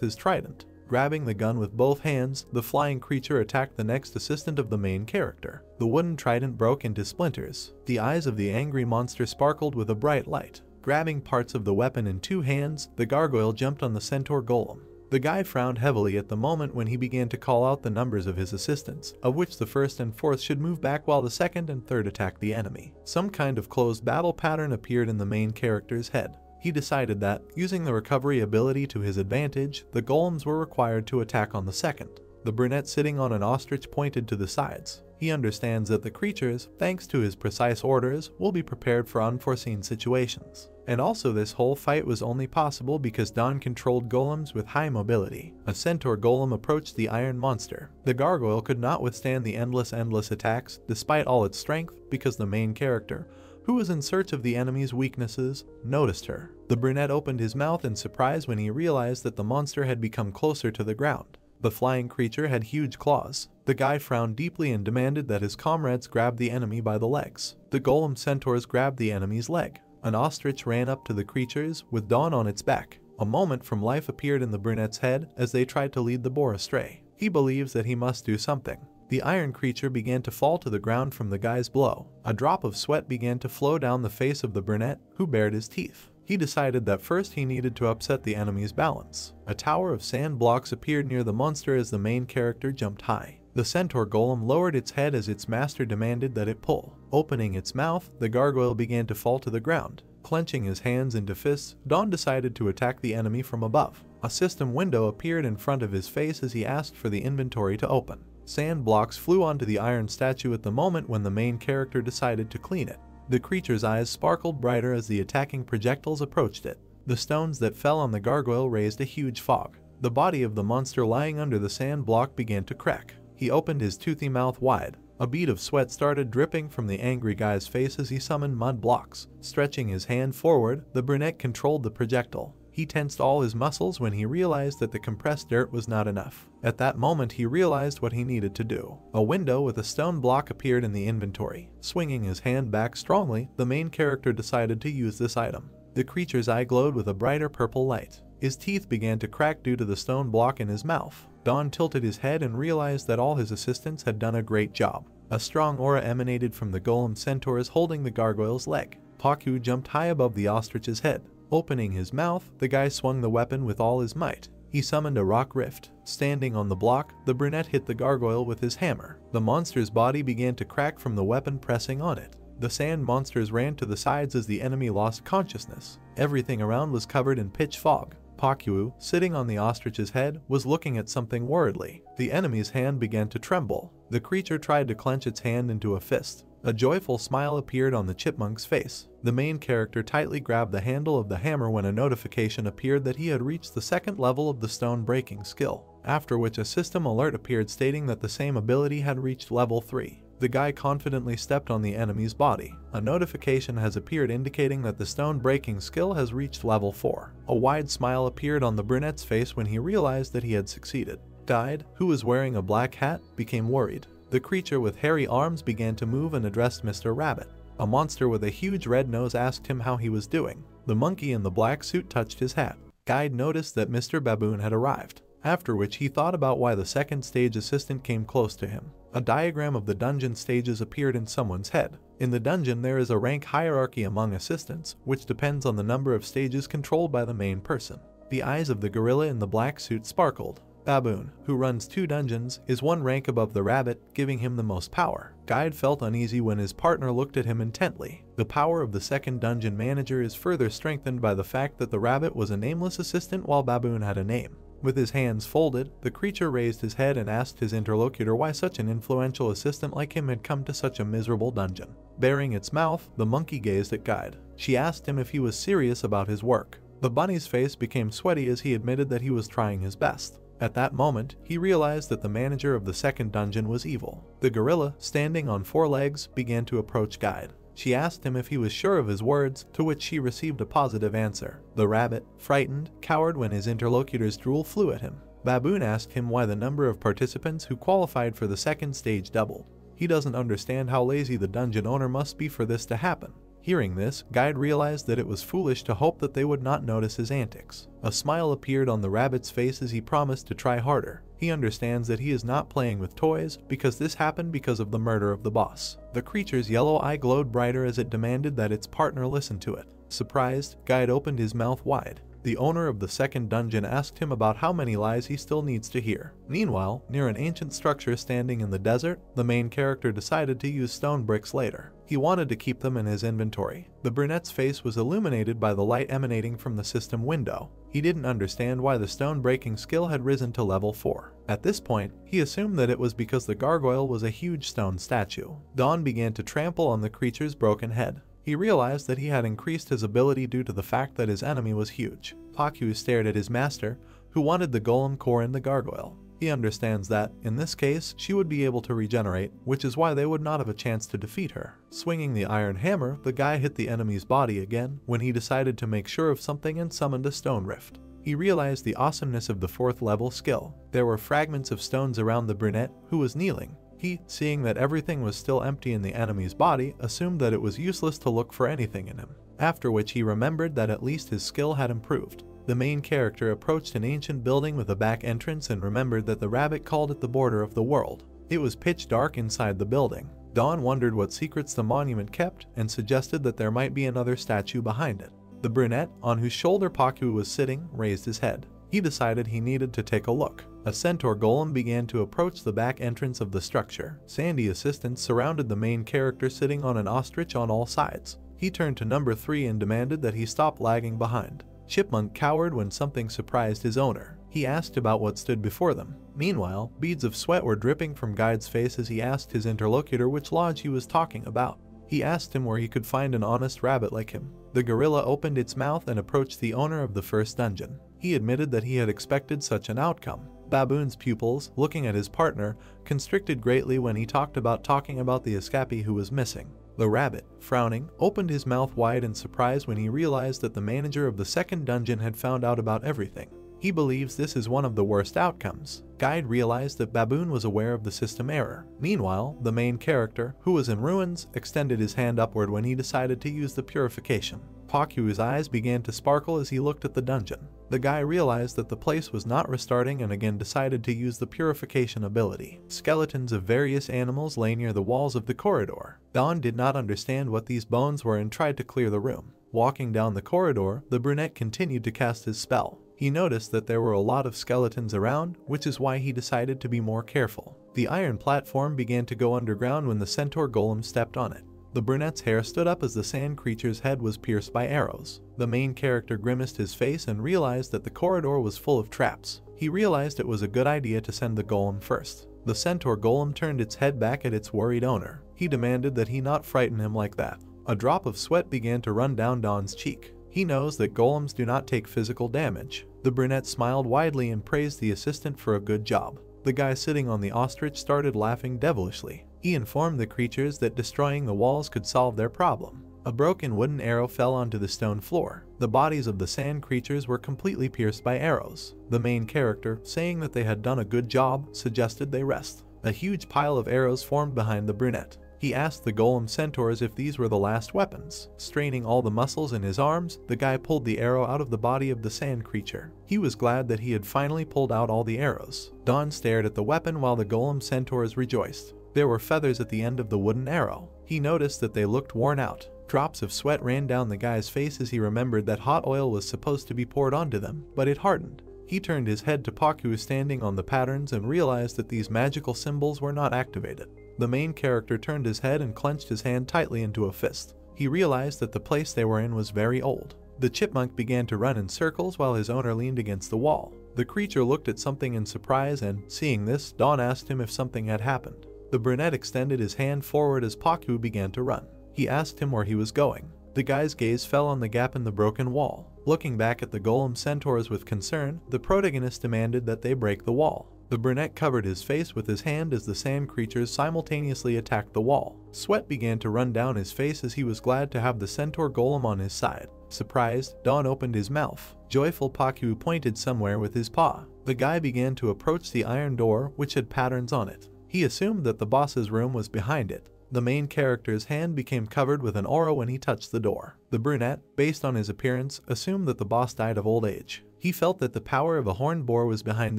his trident. Grabbing the gun with both hands, the flying creature attacked the next assistant of the main character. The wooden trident broke into splinters. The eyes of the angry monster sparkled with a bright light. Grabbing parts of the weapon in 2 hands, the gargoyle jumped on the centaur golem. The guy frowned heavily at the moment when he began to call out the numbers of his assistants, of which the first and fourth should move back while the second and third attacked the enemy. Some kind of closed battle pattern appeared in the main character's head. He decided that, using the recovery ability to his advantage, the golems were required to attack on the second. The brunette sitting on an ostrich pointed to the sides. He understands that the creatures, thanks to his precise orders, will be prepared for unforeseen situations. And also this whole fight was only possible because Dawn controlled golems with high mobility. A centaur golem approached the iron monster. The gargoyle could not withstand the endless attacks, despite all its strength, because the main character, who was in search of the enemy's weaknesses, noticed her. The brunette opened his mouth in surprise when he realized that the monster had become closer to the ground. The flying creature had huge claws. The guy frowned deeply and demanded that his comrades grab the enemy by the legs. The golem centaurs grabbed the enemy's leg. An ostrich ran up to the creatures, with Dawn on its back. A moment from life appeared in the brunette's head as they tried to lead the boar astray. He believes that he must do something. The iron creature began to fall to the ground from the guy's blow. A drop of sweat began to flow down the face of the brunette, who bared his teeth. He decided that first he needed to upset the enemy's balance. A tower of sand blocks appeared near the monster as the main character jumped high. The centaur golem lowered its head as its master demanded that it pull. Opening its mouth, the gargoyle began to fall to the ground. Clenching his hands into fists, Don decided to attack the enemy from above. A system window appeared in front of his face as he asked for the inventory to open. Sand blocks flew onto the iron statue at the moment when the main character decided to clean it. The creature's eyes sparkled brighter as the attacking projectiles approached it. The stones that fell on the gargoyle raised a huge fog. The body of the monster lying under the sand block began to crack. He opened his toothy mouth wide. A bead of sweat started dripping from the angry guy's face as he summoned mud blocks. Stretching his hand forward, the brunette controlled the projectile. He tensed all his muscles when he realized that the compressed dirt was not enough. At that moment he realized what he needed to do. A window with a stone block appeared in the inventory. Swinging his hand back strongly, the main character decided to use this item. The creature's eye glowed with a brighter purple light. His teeth began to crack due to the stone block in his mouth. Don tilted his head and realized that all his assistants had done a great job. A strong aura emanated from the golem centaurs holding the gargoyle's leg. Paku jumped high above the ostrich's head. Opening his mouth, the guy swung the weapon with all his might. He summoned a rock rift. Standing on the block, the brunette hit the gargoyle with his hammer. The monster's body began to crack from the weapon pressing on it. The sand monsters ran to the sides as the enemy lost consciousness. Everything around was covered in pitch fog. Paku, sitting on the ostrich's head, was looking at something worriedly. The enemy's hand began to tremble. The creature tried to clench its hand into a fist. A joyful smile appeared on the chipmunk's face. The main character tightly grabbed the handle of the hammer when a notification appeared that he had reached the second level of the stone breaking skill, after which a system alert appeared stating that the same ability had reached level 3. The guy confidently stepped on the enemy's body. A notification has appeared indicating that the stone breaking skill has reached level 4. A wide smile appeared on the brunette's face when he realized that he had succeeded. Guide, who was wearing a black hat, became worried. The creature with hairy arms began to move and addressed Mr. Rabbit. A monster with a huge red nose asked him how he was doing. The monkey in the black suit touched his hat. Guide noticed that Mr. Baboon had arrived, after which he thought about why the second stage assistant came close to him. A diagram of the dungeon stages appeared in someone's head. In the dungeon there is a rank hierarchy among assistants, which depends on the number of stages controlled by the main person. The eyes of the gorilla in the black suit sparkled. Baboon, who runs 2 dungeons, is 1 rank above the rabbit, giving him the most power. Guide felt uneasy when his partner looked at him intently. The power of the second dungeon manager is further strengthened by the fact that the rabbit was a nameless assistant while Baboon had a name. With his hands folded, the creature raised his head and asked his interlocutor why such an influential assistant like him had come to such a miserable dungeon. Baring its mouth, the monkey gazed at Guide. She asked him if he was serious about his work. The bunny's face became sweaty as he admitted that he was trying his best. At that moment, he realized that the manager of the second dungeon was evil. The gorilla, standing on 4 legs, began to approach Guide. She asked him if he was sure of his words, to which she received a positive answer. The rabbit, frightened, cowered when his interlocutor's drool flew at him. Baboon asked him why the number of participants who qualified for the second stage doubled. He doesn't understand how lazy the dungeon owner must be for this to happen. Hearing this, Guide realized that it was foolish to hope that they would not notice his antics. A smile appeared on the rabbit's face as he promised to try harder. He understands that he is not playing with toys, because this happened because of the murder of the boss. The creature's yellow eye glowed brighter as it demanded that its partner listen to it. Surprised, Guide opened his mouth wide. The owner of the second dungeon asked him about how many lies he still needs to hear. Meanwhile, near an ancient structure standing in the desert, the main character decided to use stone bricks later. He wanted to keep them in his inventory. The brunette's face was illuminated by the light emanating from the system window. He didn't understand why the stone breaking skill had risen to level 4. At this point, he assumed that it was because the gargoyle was a huge stone statue. Dawn began to trample on the creature's broken head. He realized that he had increased his ability due to the fact that his enemy was huge. Paku stared at his master, who wanted the golem core in the gargoyle. He understands that, in this case, she would be able to regenerate, which is why they would not have a chance to defeat her. Swinging the iron hammer, the guy hit the enemy's body again when he decided to make sure of something and summoned a stone rift. He realized the awesomeness of the 4th level skill. There were fragments of stones around the brunette, who was kneeling. He, seeing that everything was still empty in the enemy's body, assumed that it was useless to look for anything in him. After which he remembered that at least his skill had improved. The main character approached an ancient building with a back entrance and remembered that the rabbit called it the border of the world. It was pitch dark inside the building. Dawn wondered what secrets the monument kept and suggested that there might be another statue behind it. The brunette, on whose shoulder Paku was sitting, raised his head. He decided he needed to take a look. A centaur golem began to approach the back entrance of the structure. Sandy assistants surrounded the main character sitting on an ostrich on all sides. He turned to number 3 and demanded that he stop lagging behind. Chipmunk cowered when something surprised his owner. He asked about what stood before them. Meanwhile, beads of sweat were dripping from Guide's face as he asked his interlocutor which lodge he was talking about. He asked him where he could find an honest rabbit like him. The gorilla opened its mouth and approached the owner of the first dungeon. He admitted that he had expected such an outcome. Baboon's pupils, looking at his partner, constricted greatly when he talked about the escapee who was missing. The rabbit, frowning, opened his mouth wide in surprise when he realized that the manager of the second dungeon had found out about everything. He believes this is one of the worst outcomes. Guide realized that Baboon was aware of the system error. Meanwhile, the main character, who was in ruins, extended his hand upward when he decided to use the purification. Paku's eyes began to sparkle as he looked at the dungeon. The guy realized that the place was not restarting and again decided to use the purification ability. Skeletons of various animals lay near the walls of the corridor. Dawn did not understand what these bones were and tried to clear the room. Walking down the corridor, the brunette continued to cast his spell. He noticed that there were a lot of skeletons around, which is why he decided to be more careful. The iron platform began to go underground when the centaur golem stepped on it. The brunette's hair stood up as the sand creature's head was pierced by arrows. The main character grimaced his face and realized that the corridor was full of traps. He realized it was a good idea to send the golem first. The centaur golem turned its head back at its worried owner. He demanded that he not frighten him like that. A drop of sweat began to run down Dawn's cheek. He knows that golems do not take physical damage. The brunette smiled widely and praised the assistant for a good job. The guy sitting on the ostrich started laughing devilishly. He informed the creatures that destroying the walls could solve their problem. A broken wooden arrow fell onto the stone floor. The bodies of the sand creatures were completely pierced by arrows. The main character, saying that they had done a good job, suggested they rest. A huge pile of arrows formed behind the brunette. He asked the golem centaurs if these were the last weapons. Straining all the muscles in his arms, the guy pulled the arrow out of the body of the sand creature. He was glad that he had finally pulled out all the arrows. Dawn stared at the weapon while the golem centaurs rejoiced. There were feathers at the end of the wooden arrow. He noticed that they looked worn out. Drops of sweat ran down the guy's face as he remembered that hot oil was supposed to be poured onto them, but it hardened. He turned his head to Paku standing on the patterns and realized that these magical symbols were not activated. The main character turned his head and clenched his hand tightly into a fist. He realized that the place they were in was very old. The chipmunk began to run in circles while his owner leaned against the wall. The creature looked at something in surprise and, seeing this, Dawn asked him if something had happened. The brunette extended his hand forward as Paku began to run. He asked him where he was going. The guy's gaze fell on the gap in the broken wall. Looking back at the golem centaurs with concern, the protagonist demanded that they break the wall. The brunette covered his face with his hand as the sand creatures simultaneously attacked the wall. Sweat began to run down his face as he was glad to have the centaur golem on his side. Surprised, Dawn opened his mouth. Joyful, Paku pointed somewhere with his paw. The guy began to approach the iron door, which had patterns on it. He assumed that the boss's room was behind it. The main character's hand became covered with an aura when he touched the door. The brunette, based on his appearance, assumed that the boss died of old age. He felt that the power of a horned boar was behind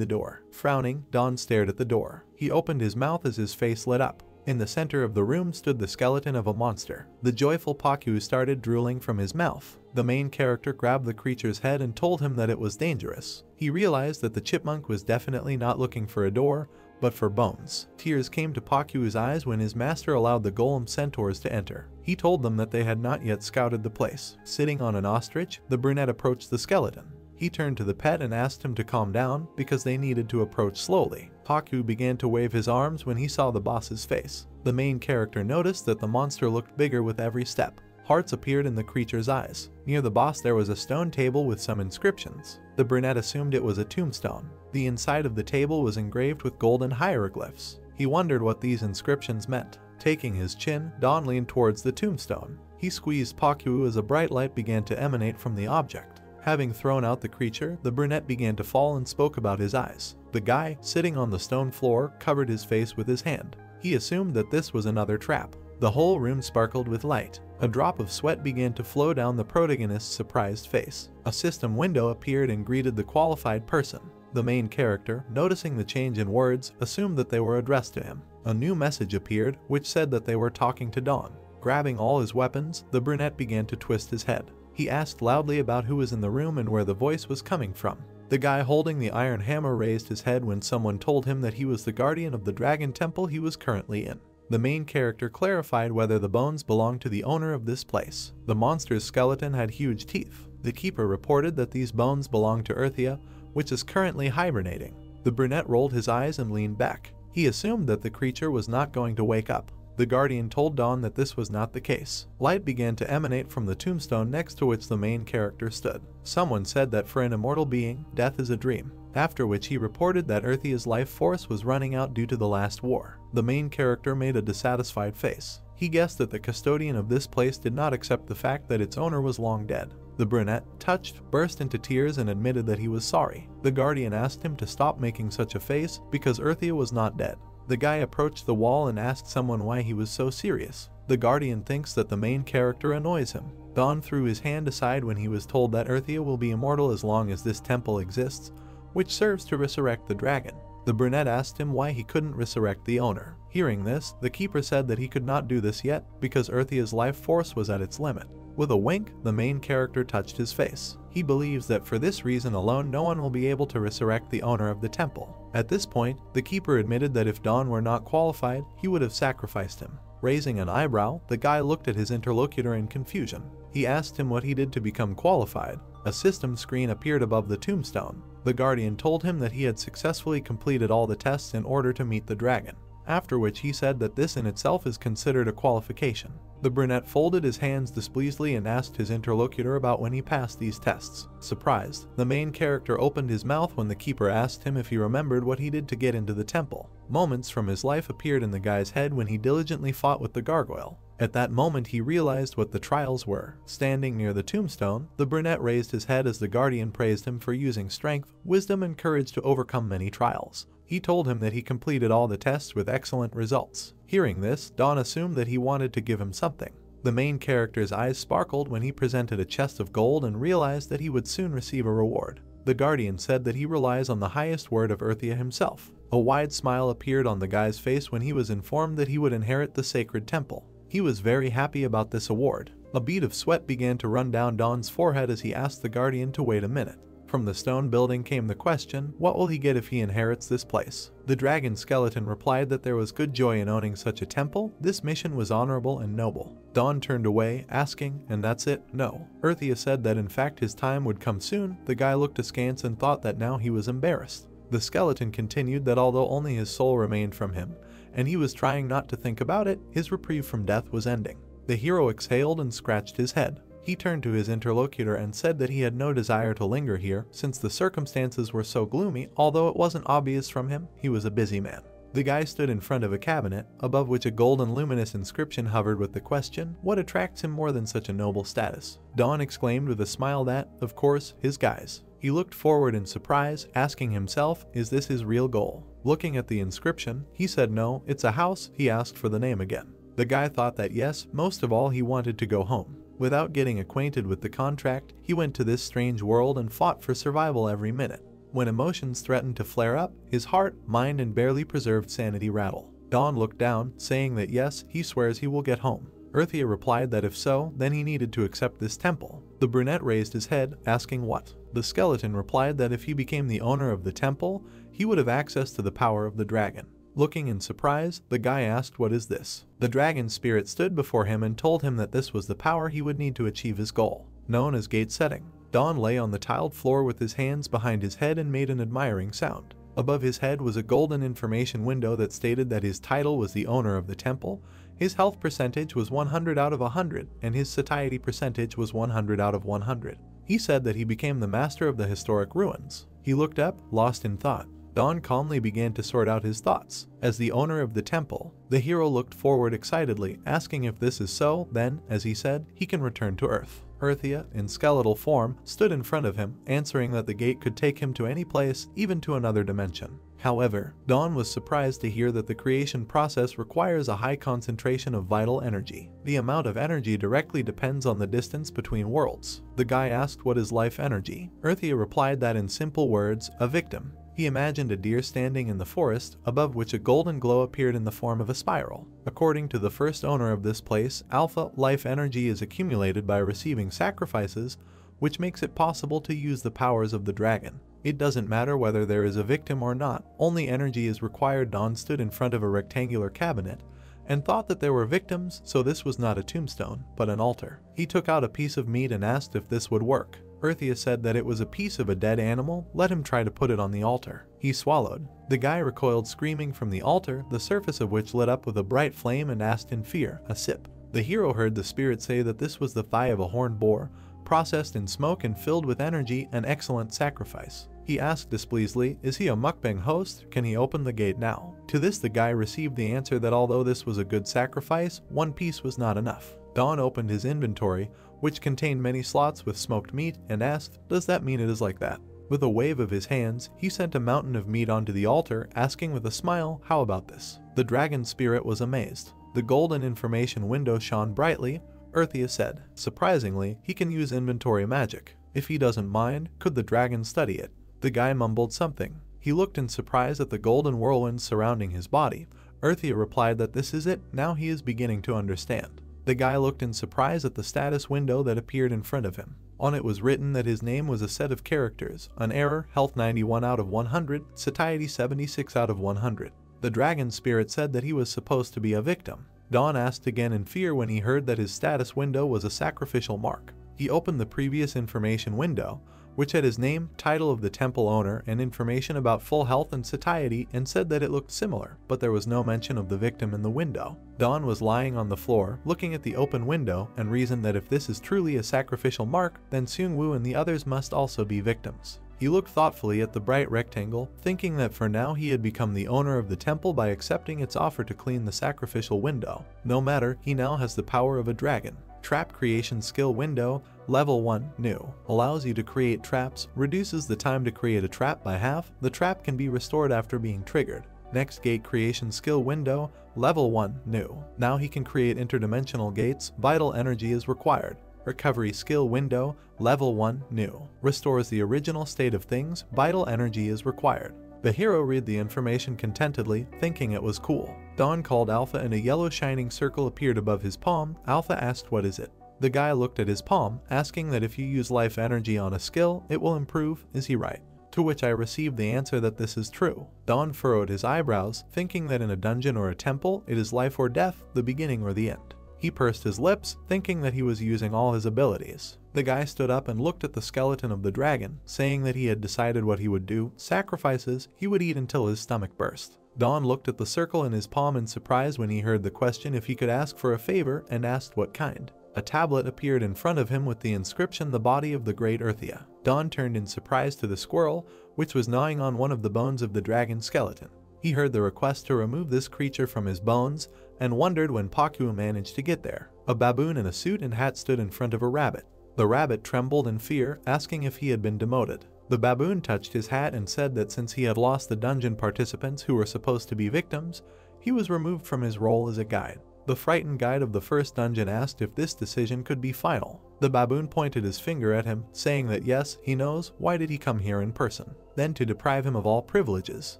the door. Frowning, Dawn stared at the door. He opened his mouth as his face lit up. In the center of the room stood the skeleton of a monster. The joyful Paku started drooling from his mouth. The main character grabbed the creature's head and told him that it was dangerous. He realized that the chipmunk was definitely not looking for a door, but for bones. Tears came to Paku's eyes when his master allowed the golem centaurs to enter. He told them that they had not yet scouted the place. Sitting on an ostrich, the brunette approached the skeleton. He turned to the pet and asked him to calm down because they needed to approach slowly. Paku began to wave his arms when he saw the boss's face. The main character noticed that the monster looked bigger with every step. Hearts appeared in the creature's eyes. Near the boss there was a stone table with some inscriptions. The brunette assumed it was a tombstone. The inside of the table was engraved with golden hieroglyphs. He wondered what these inscriptions meant. Taking his chin, Dawn leaned towards the tombstone. He squeezed Paku as a bright light began to emanate from the object. Having thrown out the creature, the brunette began to fall and spoke about his eyes. The guy, sitting on the stone floor, covered his face with his hand. He assumed that this was another trap. The whole room sparkled with light. A drop of sweat began to flow down the protagonist's surprised face. A system window appeared and greeted the qualified person. The main character, noticing the change in words, assumed that they were addressed to him. A new message appeared, which said that they were talking to Dawn. Grabbing all his weapons, the brunette began to twist his head. He asked loudly about who was in the room and where the voice was coming from. The guy holding the iron hammer raised his head when someone told him that he was the guardian of the dragon temple he was currently in. The main character clarified whether the bones belonged to the owner of this place. The monster's skeleton had huge teeth. The keeper reported that these bones belonged to Earthia, which is currently hibernating. The brunette rolled his eyes and leaned back. He assumed that the creature was not going to wake up. The guardian told Dawn that this was not the case. Light began to emanate from the tombstone next to which the main character stood. Someone said that for an immortal being, death is a dream, after which he reported that Earthia's life force was running out due to the last war. The main character made a dissatisfied face. He guessed that the custodian of this place did not accept the fact that its owner was long dead. The brunette, touched, burst into tears and admitted that he was sorry. The guardian asked him to stop making such a face because Earthia was not dead. The guy approached the wall and asked someone why he was so serious. The guardian thinks that the main character annoys him. Dawn threw his hand aside when he was told that Earthia will be immortal as long as this temple exists, which serves to resurrect the dragon. The brunette asked him why he couldn't resurrect the owner. Hearing this, the keeper said that he could not do this yet because Earthia's life force was at its limit. With a wink, the main character touched his face. He believes that for this reason alone no one will be able to resurrect the owner of the temple. At this point, the keeper admitted that if Dawn were not qualified, he would have sacrificed him. Raising an eyebrow, the guy looked at his interlocutor in confusion. He asked him what he did to become qualified. A system screen appeared above the tombstone. The guardian told him that he had successfully completed all the tests in order to meet the dragon, after which he said that this in itself is considered a qualification. The brunette folded his hands displeasedly and asked his interlocutor about when he passed these tests. Surprised, the main character opened his mouth when the keeper asked him if he remembered what he did to get into the temple. Moments from his life appeared in the guy's head when he diligently fought with the gargoyle. At that moment he realized what the trials were. Standing near the tombstone, the brunette raised his head as the guardian praised him for using strength, wisdom and courage to overcome many trials. He told him that he completed all the tests with excellent results. Hearing this, Dawn assumed that he wanted to give him something. The main character's eyes sparkled when he presented a chest of gold and realized that he would soon receive a reward. The guardian said that he relies on the highest word of Earthia himself. A wide smile appeared on the guy's face when he was informed that he would inherit the sacred temple. He was very happy about this award. A bead of sweat began to run down Dawn's forehead as he asked the guardian to wait a minute. From the stone building came the question, what will he get if he inherits this place? The dragon skeleton replied that there was good joy in owning such a temple. This mission was honorable and noble. Dawn turned away, asking, and that's it? No. Earthia said that in fact his time would come soon. The guy looked askance and thought that now he was embarrassed. The skeleton continued that although only his soul remained from him, and he was trying not to think about it, his reprieve from death was ending. The hero exhaled and scratched his head. He turned to his interlocutor and said that he had no desire to linger here since the circumstances were so gloomy. Although it wasn't obvious from him, he was a busy man. The guy stood in front of a cabinet, above which a golden luminous inscription hovered with the question, what attracts him more than such a noble status? Dawn exclaimed with a smile that, of course, his guys. He looked forward in surprise, asking himself, is this his real goal? Looking at the inscription, he said no, it's a house. He asked for the name again. The guy thought that yes, most of all he wanted to go home. Without getting acquainted with the contract, he went to this strange world and fought for survival every minute. When emotions threatened to flare up, his heart, mind and barely preserved sanity rattle. Dawn looked down, saying that yes, he swears he will get home. Earthia replied that if so, then he needed to accept this temple. The brunette raised his head, asking what? The skeleton replied that if he became the owner of the temple, he would have access to the power of the dragon. Looking in surprise, the guy asked, what is this? The dragon spirit stood before him and told him that this was the power he would need to achieve his goal, known as gate setting. Dawn lay on the tiled floor with his hands behind his head and made an admiring sound. Above his head was a golden information window that stated that his title was the owner of the temple, his health percentage was 100 out of 100, and his satiety percentage was 100 out of 100. He said that he became the master of the historic ruins. He looked up, lost in thought. Dawn calmly began to sort out his thoughts. As the owner of the temple, the hero looked forward excitedly, asking if this is so, then, as he said, he can return to Earth. Earthia, in skeletal form, stood in front of him, answering that the gate could take him to any place, even to another dimension. However, Dawn was surprised to hear that the creation process requires a high concentration of vital energy. The amount of energy directly depends on the distance between worlds. The guy asked what is life energy. Earthia replied that in simple words, a victim. He imagined a deer standing in the forest, above which a golden glow appeared in the form of a spiral. According to the first owner of this place, Alpha, life energy is accumulated by receiving sacrifices, which makes it possible to use the powers of the dragon. It doesn't matter whether there is a victim or not, only energy is required. Dawn stood in front of a rectangular cabinet and thought that there were victims, so this was not a tombstone, but an altar. He took out a piece of meat and asked if this would work. Earthia said that it was a piece of a dead animal. Let him try to put it on the altar. He swallowed. The guy recoiled screaming from the altar, the surface of which lit up with a bright flame, and asked in fear, a sip. The hero heard the spirit say that this was the thigh of a horned boar, processed in smoke and filled with energy, an excellent sacrifice. He asked displeasedly, is he a mukbang host? Can he open the gate now? To this the guy received the answer that although this was a good sacrifice, one piece was not enough. Dawn opened his inventory, which contained many slots with smoked meat, and asked, does that mean it is like that? With a wave of his hands, he sent a mountain of meat onto the altar, asking with a smile, how about this? The dragon spirit was amazed. The golden information window shone brightly. Earthia said, surprisingly, he can use inventory magic. If he doesn't mind, could the dragon study it? The guy mumbled something. He looked in surprise at the golden whirlwind surrounding his body. Earthia replied that this is it, now he is beginning to understand. The guy looked in surprise at the status window that appeared in front of him. On it was written that his name was a set of characters, an error, health 91 out of 100, satiety 76 out of 100. The dragon spirit said that he was supposed to be a victim. Dawn asked again in fear when he heard that his status window was a sacrificial mark. He opened the previous information window, which had his name, title of the temple owner, and information about full health and satiety, and said that it looked similar, but there was no mention of the victim in the window. Dawn was lying on the floor, looking at the open window, and reasoned that if this is truly a sacrificial mark, then Seung-woo and the others must also be victims. He looked thoughtfully at the bright rectangle, thinking that for now he had become the owner of the temple by accepting its offer to clean the sacrificial window. No matter, he now has the power of a dragon. Trap creation skill window, level 1, new. Allows you to create traps, reduces the time to create a trap by half. The trap can be restored after being triggered. Next gate creation skill window, level 1, new. Now he can create interdimensional gates, vital energy is required. Recovery skill window, level 1, new. Restores the original state of things, vital energy is required. The hero read the information contentedly, thinking it was cool. Dawn called Alpha and a yellow shining circle appeared above his palm. Alpha asked what is it? The guy looked at his palm, asking that if you use life energy on a skill, it will improve, is he right? To which I received the answer that this is true. Dawn furrowed his eyebrows, thinking that in a dungeon or a temple, it is life or death, the beginning or the end. He pursed his lips, thinking that he was using all his abilities. The guy stood up and looked at the skeleton of the dragon, saying that he had decided what he would do, sacrifices, he would eat until his stomach burst. Dawn looked at the circle in his palm in surprise when he heard the question if he could ask for a favor, and asked what kind. A tablet appeared in front of him with the inscription, the body of the great Earthia. Dawn turned in surprise to the squirrel, which was gnawing on one of the bones of the dragon skeleton. He heard the request to remove this creature from his bones, and wondered when Paku managed to get there. A baboon in a suit and hat stood in front of a rabbit. The rabbit trembled in fear, asking if he had been demoted. The baboon touched his hat and said that since he had lost the dungeon participants who were supposed to be victims, he was removed from his role as a guide. The frightened guide of the first dungeon asked if this decision could be final. The baboon pointed his finger at him, saying that yes, he knows, why did he come here in person? Then to deprive him of all privileges.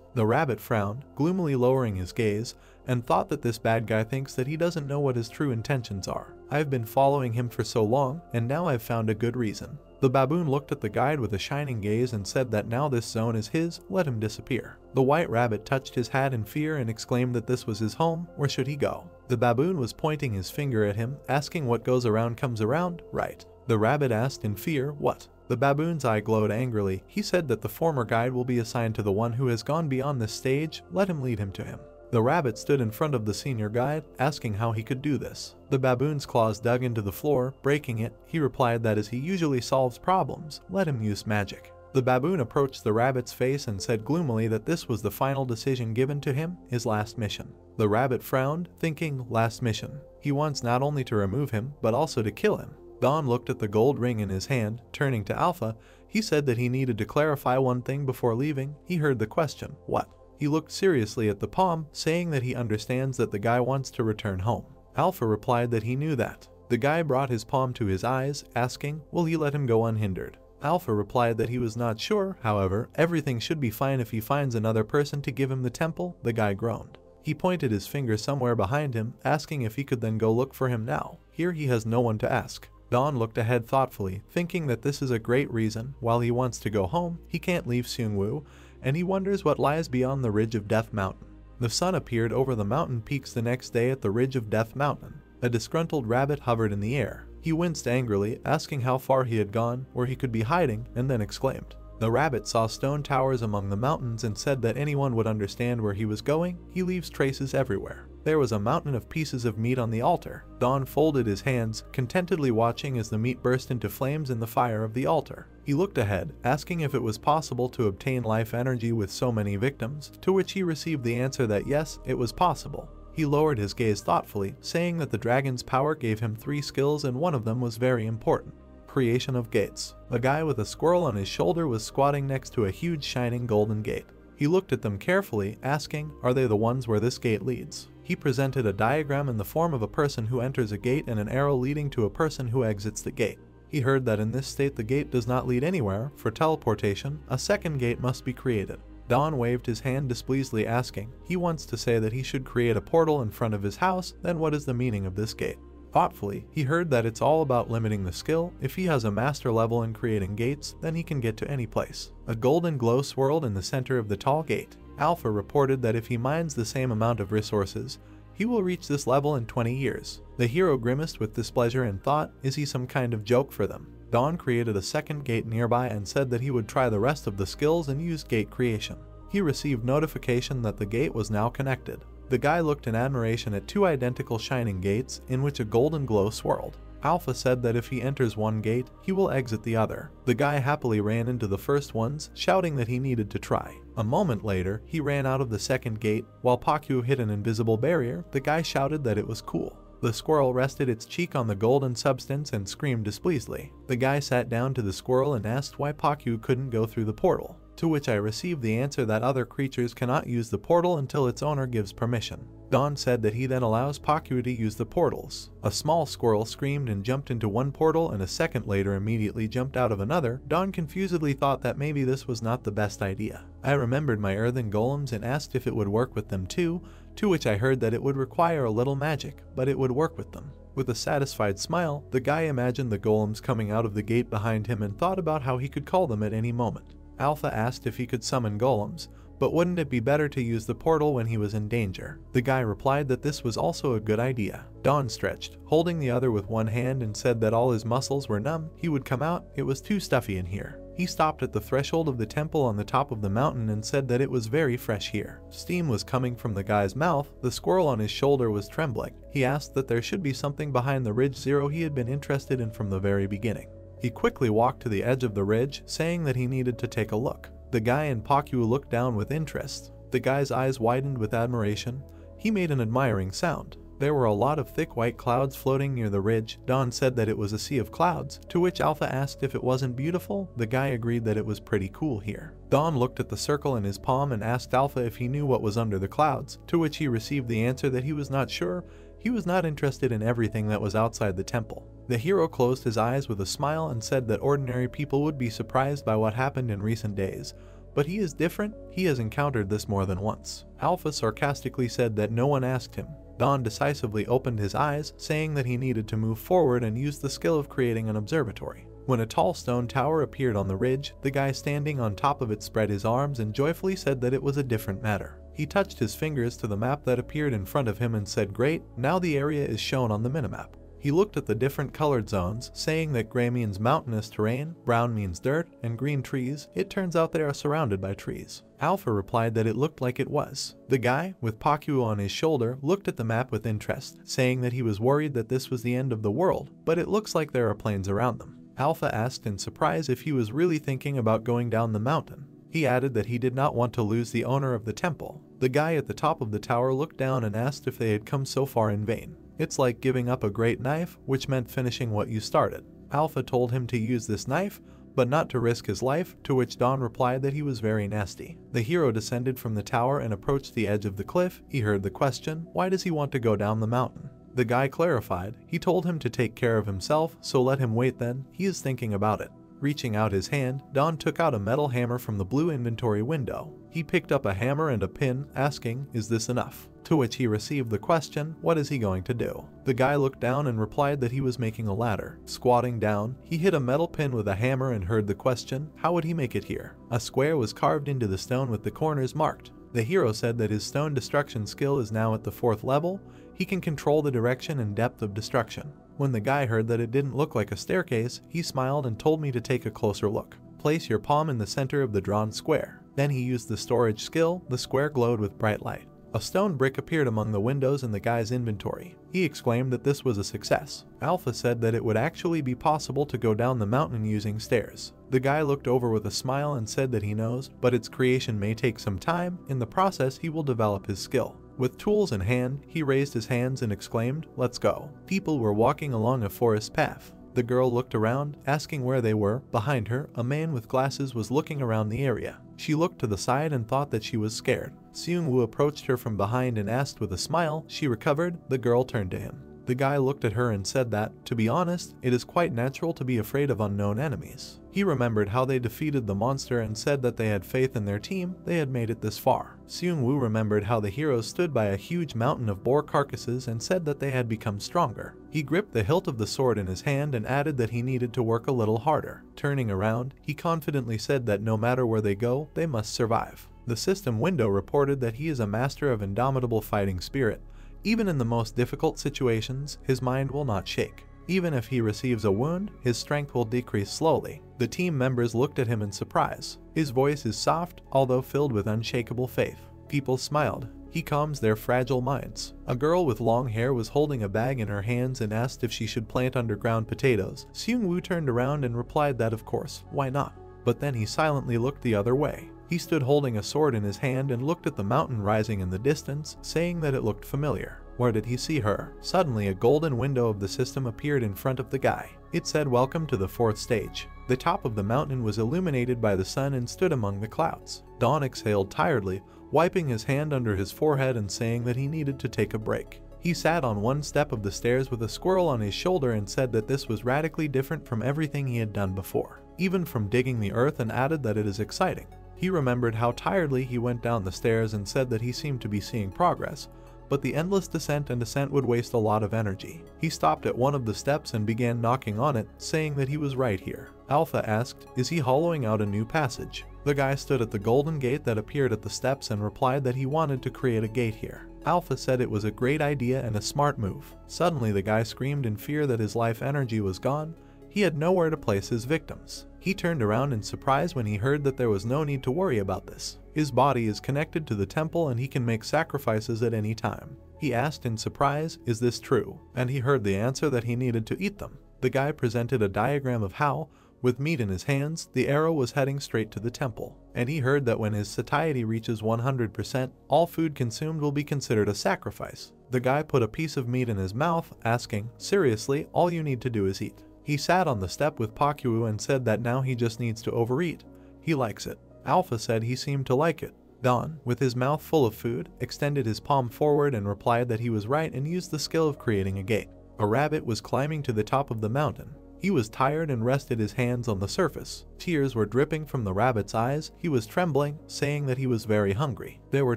The rabbit frowned, gloomily lowering his gaze, and thought that this bad guy thinks that he doesn't know what his true intentions are. I've been following him for so long, and now I've found a good reason. The baboon looked at the guide with a shining gaze and said that now this zone is his, let him disappear. The white rabbit touched his hat in fear and exclaimed that this was his home, where should he go? The baboon was pointing his finger at him, asking what goes around comes around, right? The rabbit asked in fear, what? The baboon's eye glowed angrily. He said that the former guide will be assigned to the one who has gone beyond this stage, let him lead him to him. The rabbit stood in front of the senior guide, asking how he could do this. The baboon's claws dug into the floor, breaking it. He replied that as he usually solves problems, let him use magic. The baboon approached the rabbit's face and said gloomily that this was the final decision given to him, his last mission. The rabbit frowned, thinking, last mission. He wants not only to remove him, but also to kill him. Dawn looked at the gold ring in his hand, turning to Alpha. He said that he needed to clarify one thing before leaving. He heard the question, what? He looked seriously at the palm, saying that he understands that the guy wants to return home. Alpha replied that he knew that. The guy brought his palm to his eyes, asking, will he let him go unhindered? Alpha replied that he was not sure, however, everything should be fine if he finds another person to give him the temple. The guy groaned. He pointed his finger somewhere behind him, asking if he could then go look for him now. Here he has no one to ask. Don looked ahead thoughtfully, thinking that this is a great reason. While he wants to go home, he can't leave Seungwoo, and he wonders what lies beyond the ridge of Death Mountain. The sun appeared over the mountain peaks the next day at the ridge of Death Mountain. A disgruntled rabbit hovered in the air. He winced angrily, asking how far he had gone, where he could be hiding, and then exclaimed. The rabbit saw stone towers among the mountains and said that anyone would understand where he was going. He leaves traces everywhere. There was a mountain of pieces of meat on the altar. Don folded his hands, contentedly watching as the meat burst into flames in the fire of the altar. He looked ahead, asking if it was possible to obtain life energy with so many victims, to which he received the answer that yes, it was possible. He lowered his gaze thoughtfully, saying that the dragon's power gave him 3 skills and one of them was very important. Creation of gates. A guy with a squirrel on his shoulder was squatting next to a huge shining golden gate. He looked at them carefully, asking, are they the ones where this gate leads? He presented a diagram in the form of a person who enters a gate and an arrow leading to a person who exits the gate. He heard that in this state the gate does not lead anywhere. For teleportation, a second gate must be created. Don waved his hand displeasedly, asking, he wants to say that he should create a portal in front of his house, then what is the meaning of this gate? Thoughtfully, he heard that it's all about limiting the skill. If he has a master level in creating gates, then he can get to any place. A golden glow swirled in the center of the tall gate. Alpha reported that if he mines the same amount of resources, he will reach this level in 20 years. The hero grimaced with displeasure and thought, is he some kind of joke for them? Don created a second gate nearby and said that he would try the rest of the skills and use gate creation. He received notification that the gate was now connected. The guy looked in admiration at 2 identical shining gates in which a golden glow swirled. Alpha said that if he enters one gate, he will exit the other. The guy happily ran into the first ones, shouting that he needed to try. A moment later, he ran out of the second gate. While Pakyu hit an invisible barrier, the guy shouted that it was cool. The squirrel rested its cheek on the golden substance and screamed displeasedly. The guy sat down to the squirrel and asked why Pakyu couldn't go through the portal, to which I received the answer that other creatures cannot use the portal until its owner gives permission. Don said that he then allows Pakyu to use the portals. A small squirrel screamed and jumped into one portal, and a second later immediately jumped out of another. Don confusedly thought that maybe this was not the best idea. I remembered my earthen golems and asked if it would work with them too, to which I heard that it would require a little magic, but it would work with them. With a satisfied smile, the guy imagined the golems coming out of the gate behind him and thought about how he could call them at any moment. Alpha asked if he could summon golems, but wouldn't it be better to use the portal when he was in danger? The guy replied that this was also a good idea. Don stretched, holding the other with one hand, and said that all his muscles were numb. He would come out. It was too stuffy in here. He stopped at the threshold of the temple on the top of the mountain and said that it was very fresh here. Steam was coming from the guy's mouth. The squirrel on his shoulder was trembling. He asked that there should be something behind the ridge zero he had been interested in from the very beginning. He quickly walked to the edge of the ridge, saying that he needed to take a look. The guy and Pakyu looked down with interest. The guy's eyes widened with admiration. He made an admiring sound. There were a lot of thick white clouds floating near the ridge. Don said that it was a sea of clouds, to which Alpha asked if it wasn't beautiful. The guy agreed that it was pretty cool here. Don looked at the circle in his palm and asked Alpha if he knew what was under the clouds, to which he received the answer that he was not sure. He was not interested in everything that was outside the temple. The hero closed his eyes with a smile and said that ordinary people would be surprised by what happened in recent days. But he is different. He has encountered this more than once. Alpha sarcastically said that no one asked him. Don decisively opened his eyes, saying that he needed to move forward and use the skill of creating an observatory. When a tall stone tower appeared on the ridge, the guy standing on top of it spread his arms and joyfully said that it was a different matter. He touched his fingers to the map that appeared in front of him and said, "Great, now the area is shown on the minimap." He looked at the different colored zones, saying that gray means mountainous terrain, brown means dirt, and green trees. It turns out they are surrounded by trees. Alpha replied that it looked like it was. The guy, with Pakyu on his shoulder, looked at the map with interest, saying that he was worried that this was the end of the world, but it looks like there are plains around them. Alpha asked in surprise if he was really thinking about going down the mountain. He added that he did not want to lose the owner of the temple. The guy at the top of the tower looked down and asked if they had come so far in vain. It's like giving up a great knife, which meant finishing what you started. Alpha told him to use this knife, but not to risk his life, to which Don replied that he was very nasty. The hero descended from the tower and approached the edge of the cliff. He heard the question, why does he want to go down the mountain? The guy clarified. He told him to take care of himself, so let him wait then. He is thinking about it. Reaching out his hand, Don took out a metal hammer from the blue inventory window. He picked up a hammer and a pin, asking, "Is this enough?" To which he received the question, "What is he going to do?" The guy looked down and replied that he was making a ladder. Squatting down, he hit a metal pin with a hammer and heard the question, "How would he make it here?" A square was carved into the stone with the corners marked. The hero said that his stone destruction skill is now at the 4th level. He can control the direction and depth of destruction. When the guy heard that it didn't look like a staircase, he smiled and told me to take a closer look. Place your palm in the center of the drawn square. Then he used the storage skill. The square glowed with bright light. A stone brick appeared among the windows in the guy's inventory. He exclaimed that this was a success. Alpha said that it would actually be possible to go down the mountain using stairs. The guy looked over with a smile and said that he knows, but its creation may take some time. In the process, he will develop his skill. With tools in hand, he raised his hands and exclaimed, "Let's go." People were walking along a forest path. The girl looked around, asking where they were. Behind her, a man with glasses was looking around the area. She looked to the side and thought that she was scared. Seung-woo approached her from behind and asked with a smile. She recovered. The girl turned to him. The guy looked at her and said that, to be honest, it is quite natural to be afraid of unknown enemies. He remembered how they defeated the monster and said that they had faith in their team. They had made it this far. Seung-woo remembered how the heroes stood by a huge mountain of boar carcasses and said that they had become stronger. He gripped the hilt of the sword in his hand and added that he needed to work a little harder. Turning around, he confidently said that no matter where they go, they must survive. The system window reported that he is a master of indomitable fighting spirit. Even in the most difficult situations, his mind will not shake. Even if he receives a wound, his strength will decrease slowly. The team members looked at him in surprise. His voice is soft, although filled with unshakable faith. People smiled. He calms their fragile minds. A girl with long hair was holding a bag in her hands and asked if she should plant underground potatoes. Seung-woo turned around and replied that of course, why not? But then he silently looked the other way. He stood holding a sword in his hand and looked at the mountain rising in the distance, saying that it looked familiar. Where did he see her? Suddenly a golden window of the system appeared in front of the guy. It said, "Welcome to the 4th stage." The top of the mountain was illuminated by the sun and stood among the clouds. Dawn exhaled tiredly, wiping his hand under his forehead and saying that he needed to take a break. He sat on one step of the stairs with a squirrel on his shoulder and said that this was radically different from everything he had done before, even from digging the earth, and added that it is exciting. He remembered how tiredly he went down the stairs and said that he seemed to be seeing progress, but the endless descent and ascent would waste a lot of energy. He stopped at one of the steps and began knocking on it, saying that he was right here. Alpha asked, "Is he hollowing out a new passage?" The guy stood at the golden gate that appeared at the steps and replied that he wanted to create a gate here. Alpha said it was a great idea and a smart move. Suddenly the guy screamed in fear that his life energy was gone. He had nowhere to place his victims. He turned around in surprise when he heard that there was no need to worry about this. His body is connected to the temple and he can make sacrifices at any time. He asked in surprise, "Is this true?" And he heard the answer that he needed to eat them. The guy presented a diagram of how, with meat in his hands, the arrow was heading straight to the temple. And he heard that when his satiety reaches 100%, all food consumed will be considered a sacrifice. The guy put a piece of meat in his mouth, asking, "Seriously, all you need to do is eat." He sat on the step with Pakyu and said that now he just needs to overeat. He likes it. Alpha said he seemed to like it. Don, with his mouth full of food, extended his palm forward and replied that he was right and used the skill of creating a gate. A rabbit was climbing to the top of the mountain. He was tired and rested his hands on the surface. Tears were dripping from the rabbit's eyes. He was trembling, saying that he was very hungry. There were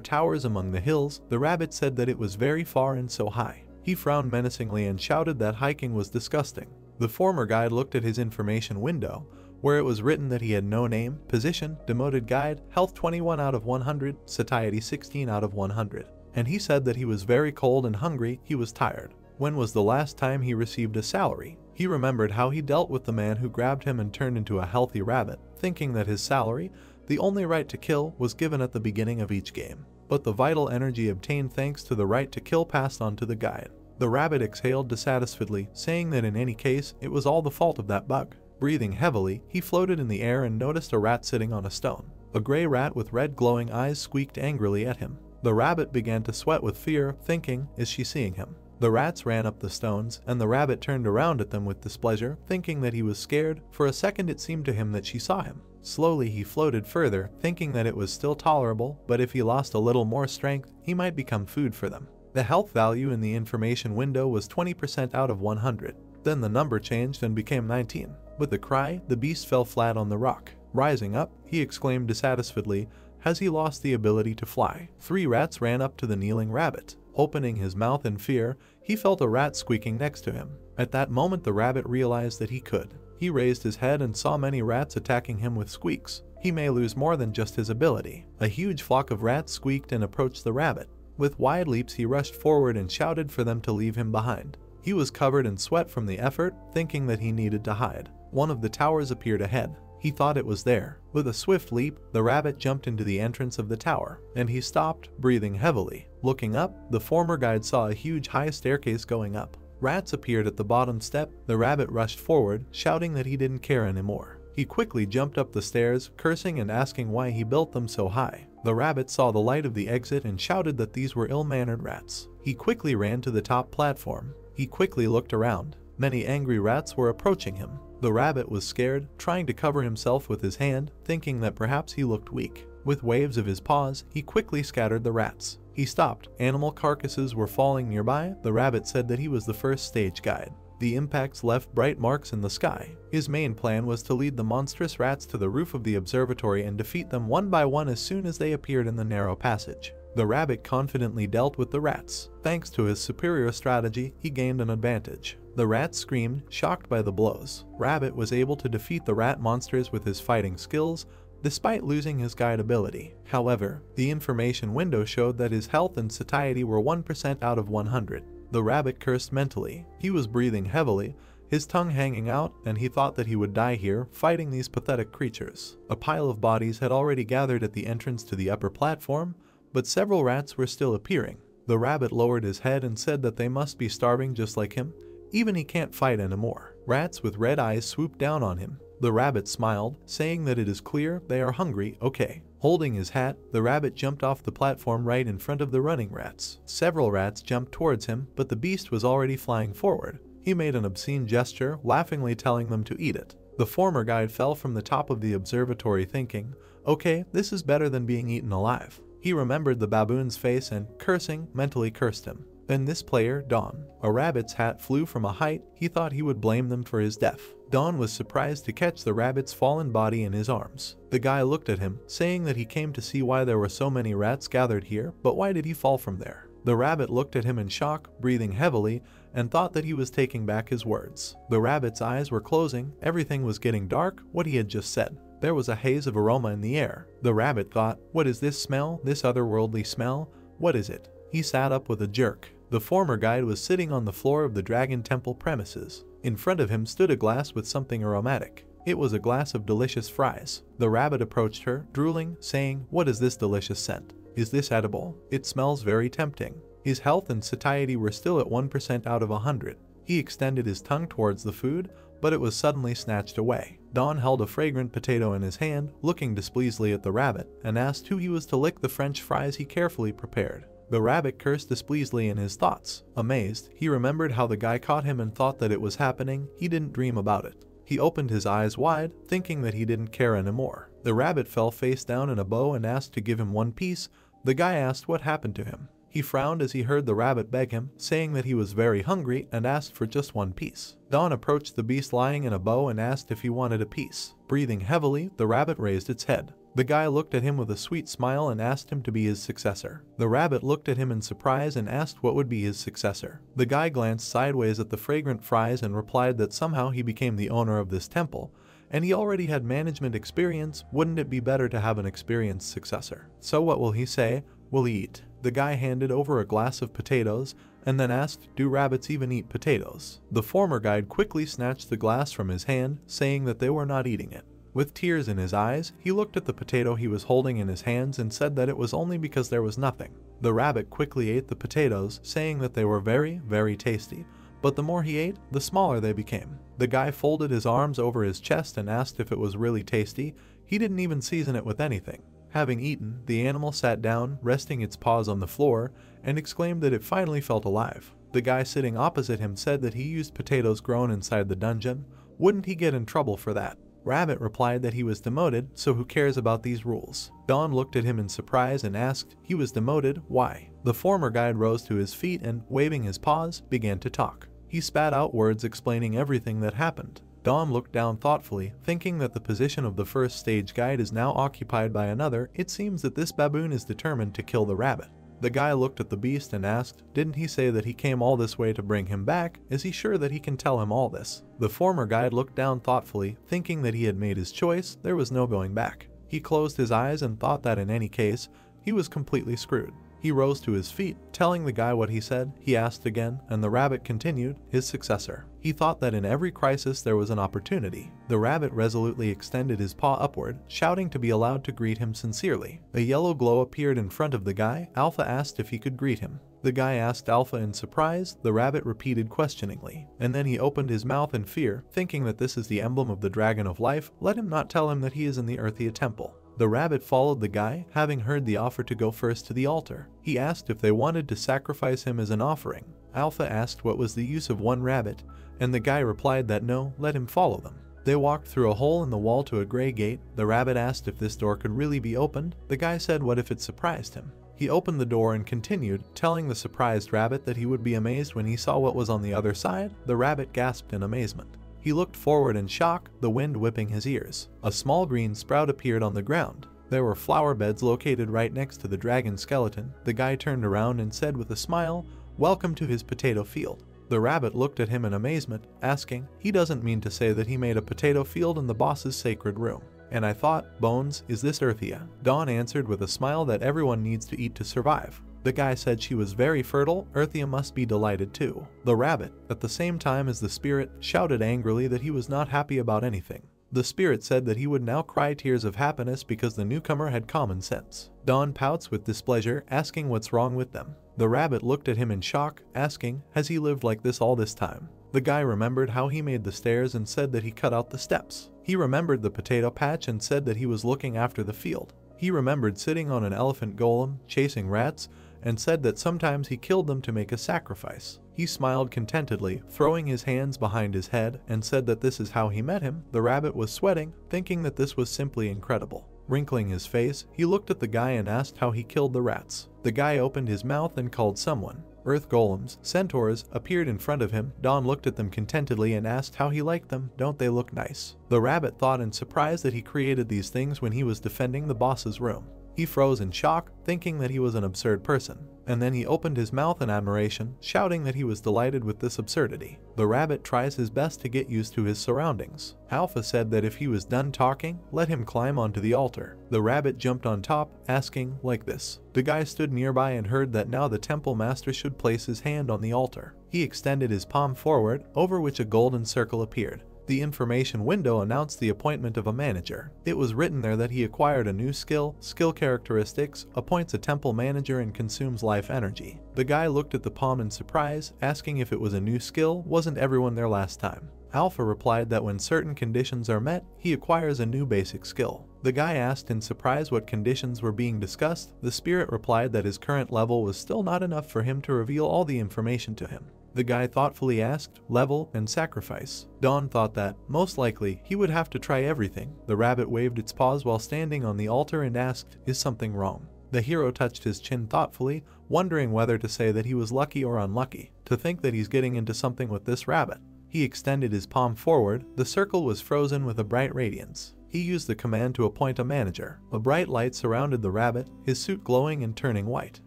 towers among the hills. The rabbit said that it was very far and so high. He frowned menacingly and shouted that hiking was disgusting. The former guide looked at his information window, where it was written that he had no name, position, demoted guide, health 21 out of 100, satiety 16 out of 100. And he said that he was very cold and hungry. He was tired. When was the last time he received a salary? He remembered how he dealt with the man who grabbed him and turned into a healthy rabbit, thinking that his salary, the only right to kill, was given at the beginning of each game. But the vital energy obtained thanks to the right to kill passed on to the guide. The rabbit exhaled dissatisfiedly, saying that in any case, it was all the fault of that bug. Breathing heavily, he floated in the air and noticed a rat sitting on a stone. A gray rat with red glowing eyes squeaked angrily at him. The rabbit began to sweat with fear, thinking, "Is she seeing him?" The rats ran up the stones, and the rabbit turned around at them with displeasure, thinking that he was scared. For a second it seemed to him that she saw him. Slowly he floated further, thinking that it was still tolerable, but if he lost a little more strength, he might become food for them. The health value in the information window was 20% out of 100. Then the number changed and became 19. With a cry, the beast fell flat on the rock. Rising up, he exclaimed dissatisfiedly, "Has he lost the ability to fly?" 3 rats ran up to the kneeling rabbit. Opening his mouth in fear, he felt a rat squeaking next to him. At that moment the rabbit realized that he could. He raised his head and saw many rats attacking him with squeaks. He may lose more than just his ability. A huge flock of rats squeaked and approached the rabbit. With wide leaps he rushed forward and shouted for them to leave him behind. He was covered in sweat from the effort, thinking that he needed to hide. One of the towers appeared ahead. He thought it was there. With a swift leap, the rabbit jumped into the entrance of the tower, and he stopped, breathing heavily. Looking up, the former guide saw a huge high staircase going up. Rats appeared at the bottom step. The rabbit rushed forward, shouting that he didn't care anymore. He quickly jumped up the stairs, cursing and asking why he built them so high. The rabbit saw the light of the exit and shouted that these were ill-mannered rats. He quickly ran to the top platform. He quickly looked around. Many angry rats were approaching him. The rabbit was scared, trying to cover himself with his hand, thinking that perhaps he looked weak. With waves of his paws, he quickly scattered the rats. He stopped. Animal carcasses were falling nearby. The rabbit said that he was the first stage guide. The impacts left bright marks in the sky. His main plan was to lead the monstrous rats to the roof of the observatory and defeat them one by one as soon as they appeared in the narrow passage. The rabbit confidently dealt with the rats. Thanks to his superior strategy, he gained an advantage. The rats screamed, shocked by the blows. Rabbit was able to defeat the rat monsters with his fighting skills, despite losing his guide ability. However, the information window showed that his health and satiety were 1% out of 100. The rabbit cursed mentally. He was breathing heavily, his tongue hanging out, and he thought that he would die here, fighting these pathetic creatures. A pile of bodies had already gathered at the entrance to the upper platform, but several rats were still appearing. The rabbit lowered his head and said that they must be starving just like him. Even he can't fight anymore. Rats with red eyes swooped down on him. The rabbit smiled, saying that it is clear they are hungry, okay. Holding his hat, the rabbit jumped off the platform right in front of the running rats. Several rats jumped towards him, but the beast was already flying forward. He made an obscene gesture, laughingly telling them to eat it. The former guide fell from the top of the observatory thinking, okay, this is better than being eaten alive. He remembered the baboon's face and, cursing, mentally cursed him. Then this player, Dawn. A rabbit's hat flew from a height. He thought he would blame them for his death. Dawn was surprised to catch the rabbit's fallen body in his arms. The guy looked at him, saying that he came to see why there were so many rats gathered here, but why did he fall from there? The rabbit looked at him in shock, breathing heavily, and thought that he was taking back his words. The rabbit's eyes were closing. Everything was getting dark, what he had just said. There was a haze of aroma in the air. The rabbit thought, what is this smell, this otherworldly smell? What is it? He sat up with a jerk. The former guide was sitting on the floor of the Dragon Temple premises. In front of him stood a glass with something aromatic. It was a glass of delicious fries. The rabbit approached her, drooling, saying, what is this delicious scent? Is this edible? It smells very tempting. His health and satiety were still at 1% out of 100. He extended his tongue towards the food, but it was suddenly snatched away. Dawn held a fragrant potato in his hand, looking displeasedly at the rabbit, and asked who he was to lick the French fries he carefully prepared. The rabbit cursed displeasantly in his thoughts. Amazed, he remembered how the guy caught him and thought that it was happening. He didn't dream about it. He opened his eyes wide, thinking that he didn't care anymore. The rabbit fell face down in a bow and asked to give him one piece. The guy asked what happened to him. He frowned as he heard the rabbit beg him, saying that he was very hungry and asked for just one piece. Dawn approached the beast lying in a bow and asked if he wanted a piece. Breathing heavily, the rabbit raised its head. The guy looked at him with a sweet smile and asked him to be his successor. The rabbit looked at him in surprise and asked what would be his successor. The guy glanced sideways at the fragrant fries and replied that somehow he became the owner of this temple, and he already had management experience. Wouldn't it be better to have an experienced successor? So what will he say? Will he eat? The guy handed over a glass of potatoes and then asked, do rabbits even eat potatoes? The former guide quickly snatched the glass from his hand, saying that they were not eating it. With tears in his eyes, he looked at the potato he was holding in his hands and said that it was only because there was nothing. The rabbit quickly ate the potatoes, saying that they were very, very tasty, but the more he ate, the smaller they became. The guy folded his arms over his chest and asked if it was really tasty. He didn't even season it with anything. Having eaten, the animal sat down, resting its paws on the floor, and exclaimed that it finally felt alive. The guy sitting opposite him said that he used potatoes grown inside the dungeon. Wouldn't he get in trouble for that? Rabbit replied that he was demoted, so who cares about these rules? Dawn looked at him in surprise and asked, he was demoted, why? The former guide rose to his feet and, waving his paws, began to talk. He spat out words explaining everything that happened. Don looked down thoughtfully, thinking that the position of the first stage guide is now occupied by another. It seems that this baboon is determined to kill the rabbit. The guy looked at the beast and asked, "Didn't he say that he came all this way to bring him back? Is he sure that he can tell him all this?" The former guide looked down thoughtfully, thinking that he had made his choice. There was no going back. He closed his eyes and thought that in any case, he was completely screwed. He rose to his feet, telling the guy what he said. He asked again, and the rabbit continued, his successor. He thought that in every crisis there was an opportunity. The rabbit resolutely extended his paw upward, shouting to be allowed to greet him sincerely. A yellow glow appeared in front of the guy. Alpha asked if he could greet him. The guy asked Alpha in surprise. The rabbit repeated questioningly, and then he opened his mouth in fear, thinking that this is the emblem of the dragon of life. Let him not tell him that he is in the Earthia temple. The rabbit followed the guy, having heard the offer to go first to the altar. He asked if they wanted to sacrifice him as an offering. Alpha asked what was the use of one rabbit, and the guy replied that no, let him follow them. They walked through a hole in the wall to a gray gate. The rabbit asked if this door could really be opened. The guy said what if it surprised him. He opened the door and continued, telling the surprised rabbit that he would be amazed when he saw what was on the other side. The rabbit gasped in amazement. He looked forward in shock, the wind whipping his ears. A small green sprout appeared on the ground. There were flower beds located right next to the dragon skeleton. The guy turned around and said with a smile, "Welcome to his potato field." The rabbit looked at him in amazement, asking, "He doesn't mean to say that he made a potato field in the boss's sacred room?" And I thought, "Bones, is this Earthia?" Dawn answered with a smile that everyone needs to eat to survive. The guy said she was very fertile. Earthia must be delighted too. The rabbit, at the same time as the spirit, shouted angrily that he was not happy about anything. The spirit said that he would now cry tears of happiness because the newcomer had common sense. Dawn pouts with displeasure, asking what's wrong with them. The rabbit looked at him in shock, asking, has he lived like this all this time? The guy remembered how he made the stairs and said that he cut out the steps. He remembered the potato patch and said that he was looking after the field. He remembered sitting on an elephant golem, chasing rats, and said that sometimes he killed them to make a sacrifice. He smiled contentedly, throwing his hands behind his head, and said that this is how he met him. The rabbit was sweating, thinking that this was simply incredible. Wrinkling his face, he looked at the guy and asked how he killed the rats. The guy opened his mouth and called someone. Earth golems, centaurs, appeared in front of him. Dawn looked at them contentedly and asked how he liked them. Don't they look nice? The rabbit thought in surprise that he created these things when he was defending the boss's room. He froze in shock, thinking that he was an absurd person. And then he opened his mouth in admiration, shouting that he was delighted with this absurdity. The rabbit tries his best to get used to his surroundings. Alpha said that if he was done talking, let him climb onto the altar. The rabbit jumped on top, asking, like this. The guy stood nearby and heard that now the temple master should place his hand on the altar. He extended his palm forward, over which a golden circle appeared. The information window announced the appointment of a manager. It was written there that he acquired a new skill characteristics, appoints a temple manager and consumes life energy. The guy looked at the palm in surprise, asking if it was a new skill. Wasn't everyone there last time? Alpha replied that when certain conditions are met, he acquires a new basic skill. The guy asked in surprise what conditions were being discussed. The spirit replied that his current level was still not enough for him to reveal all the information to him. The guy thoughtfully asked, level and sacrifice. Dawn thought that, most likely, he would have to try everything. The rabbit waved its paws while standing on the altar and asked, is something wrong? The hero touched his chin thoughtfully, wondering whether to say that he was lucky or unlucky. To think that he's getting into something with this rabbit. He extended his palm forward. The circle was frozen with a bright radiance. He used the command to appoint a manager. A bright light surrounded the rabbit, his suit glowing and turning white.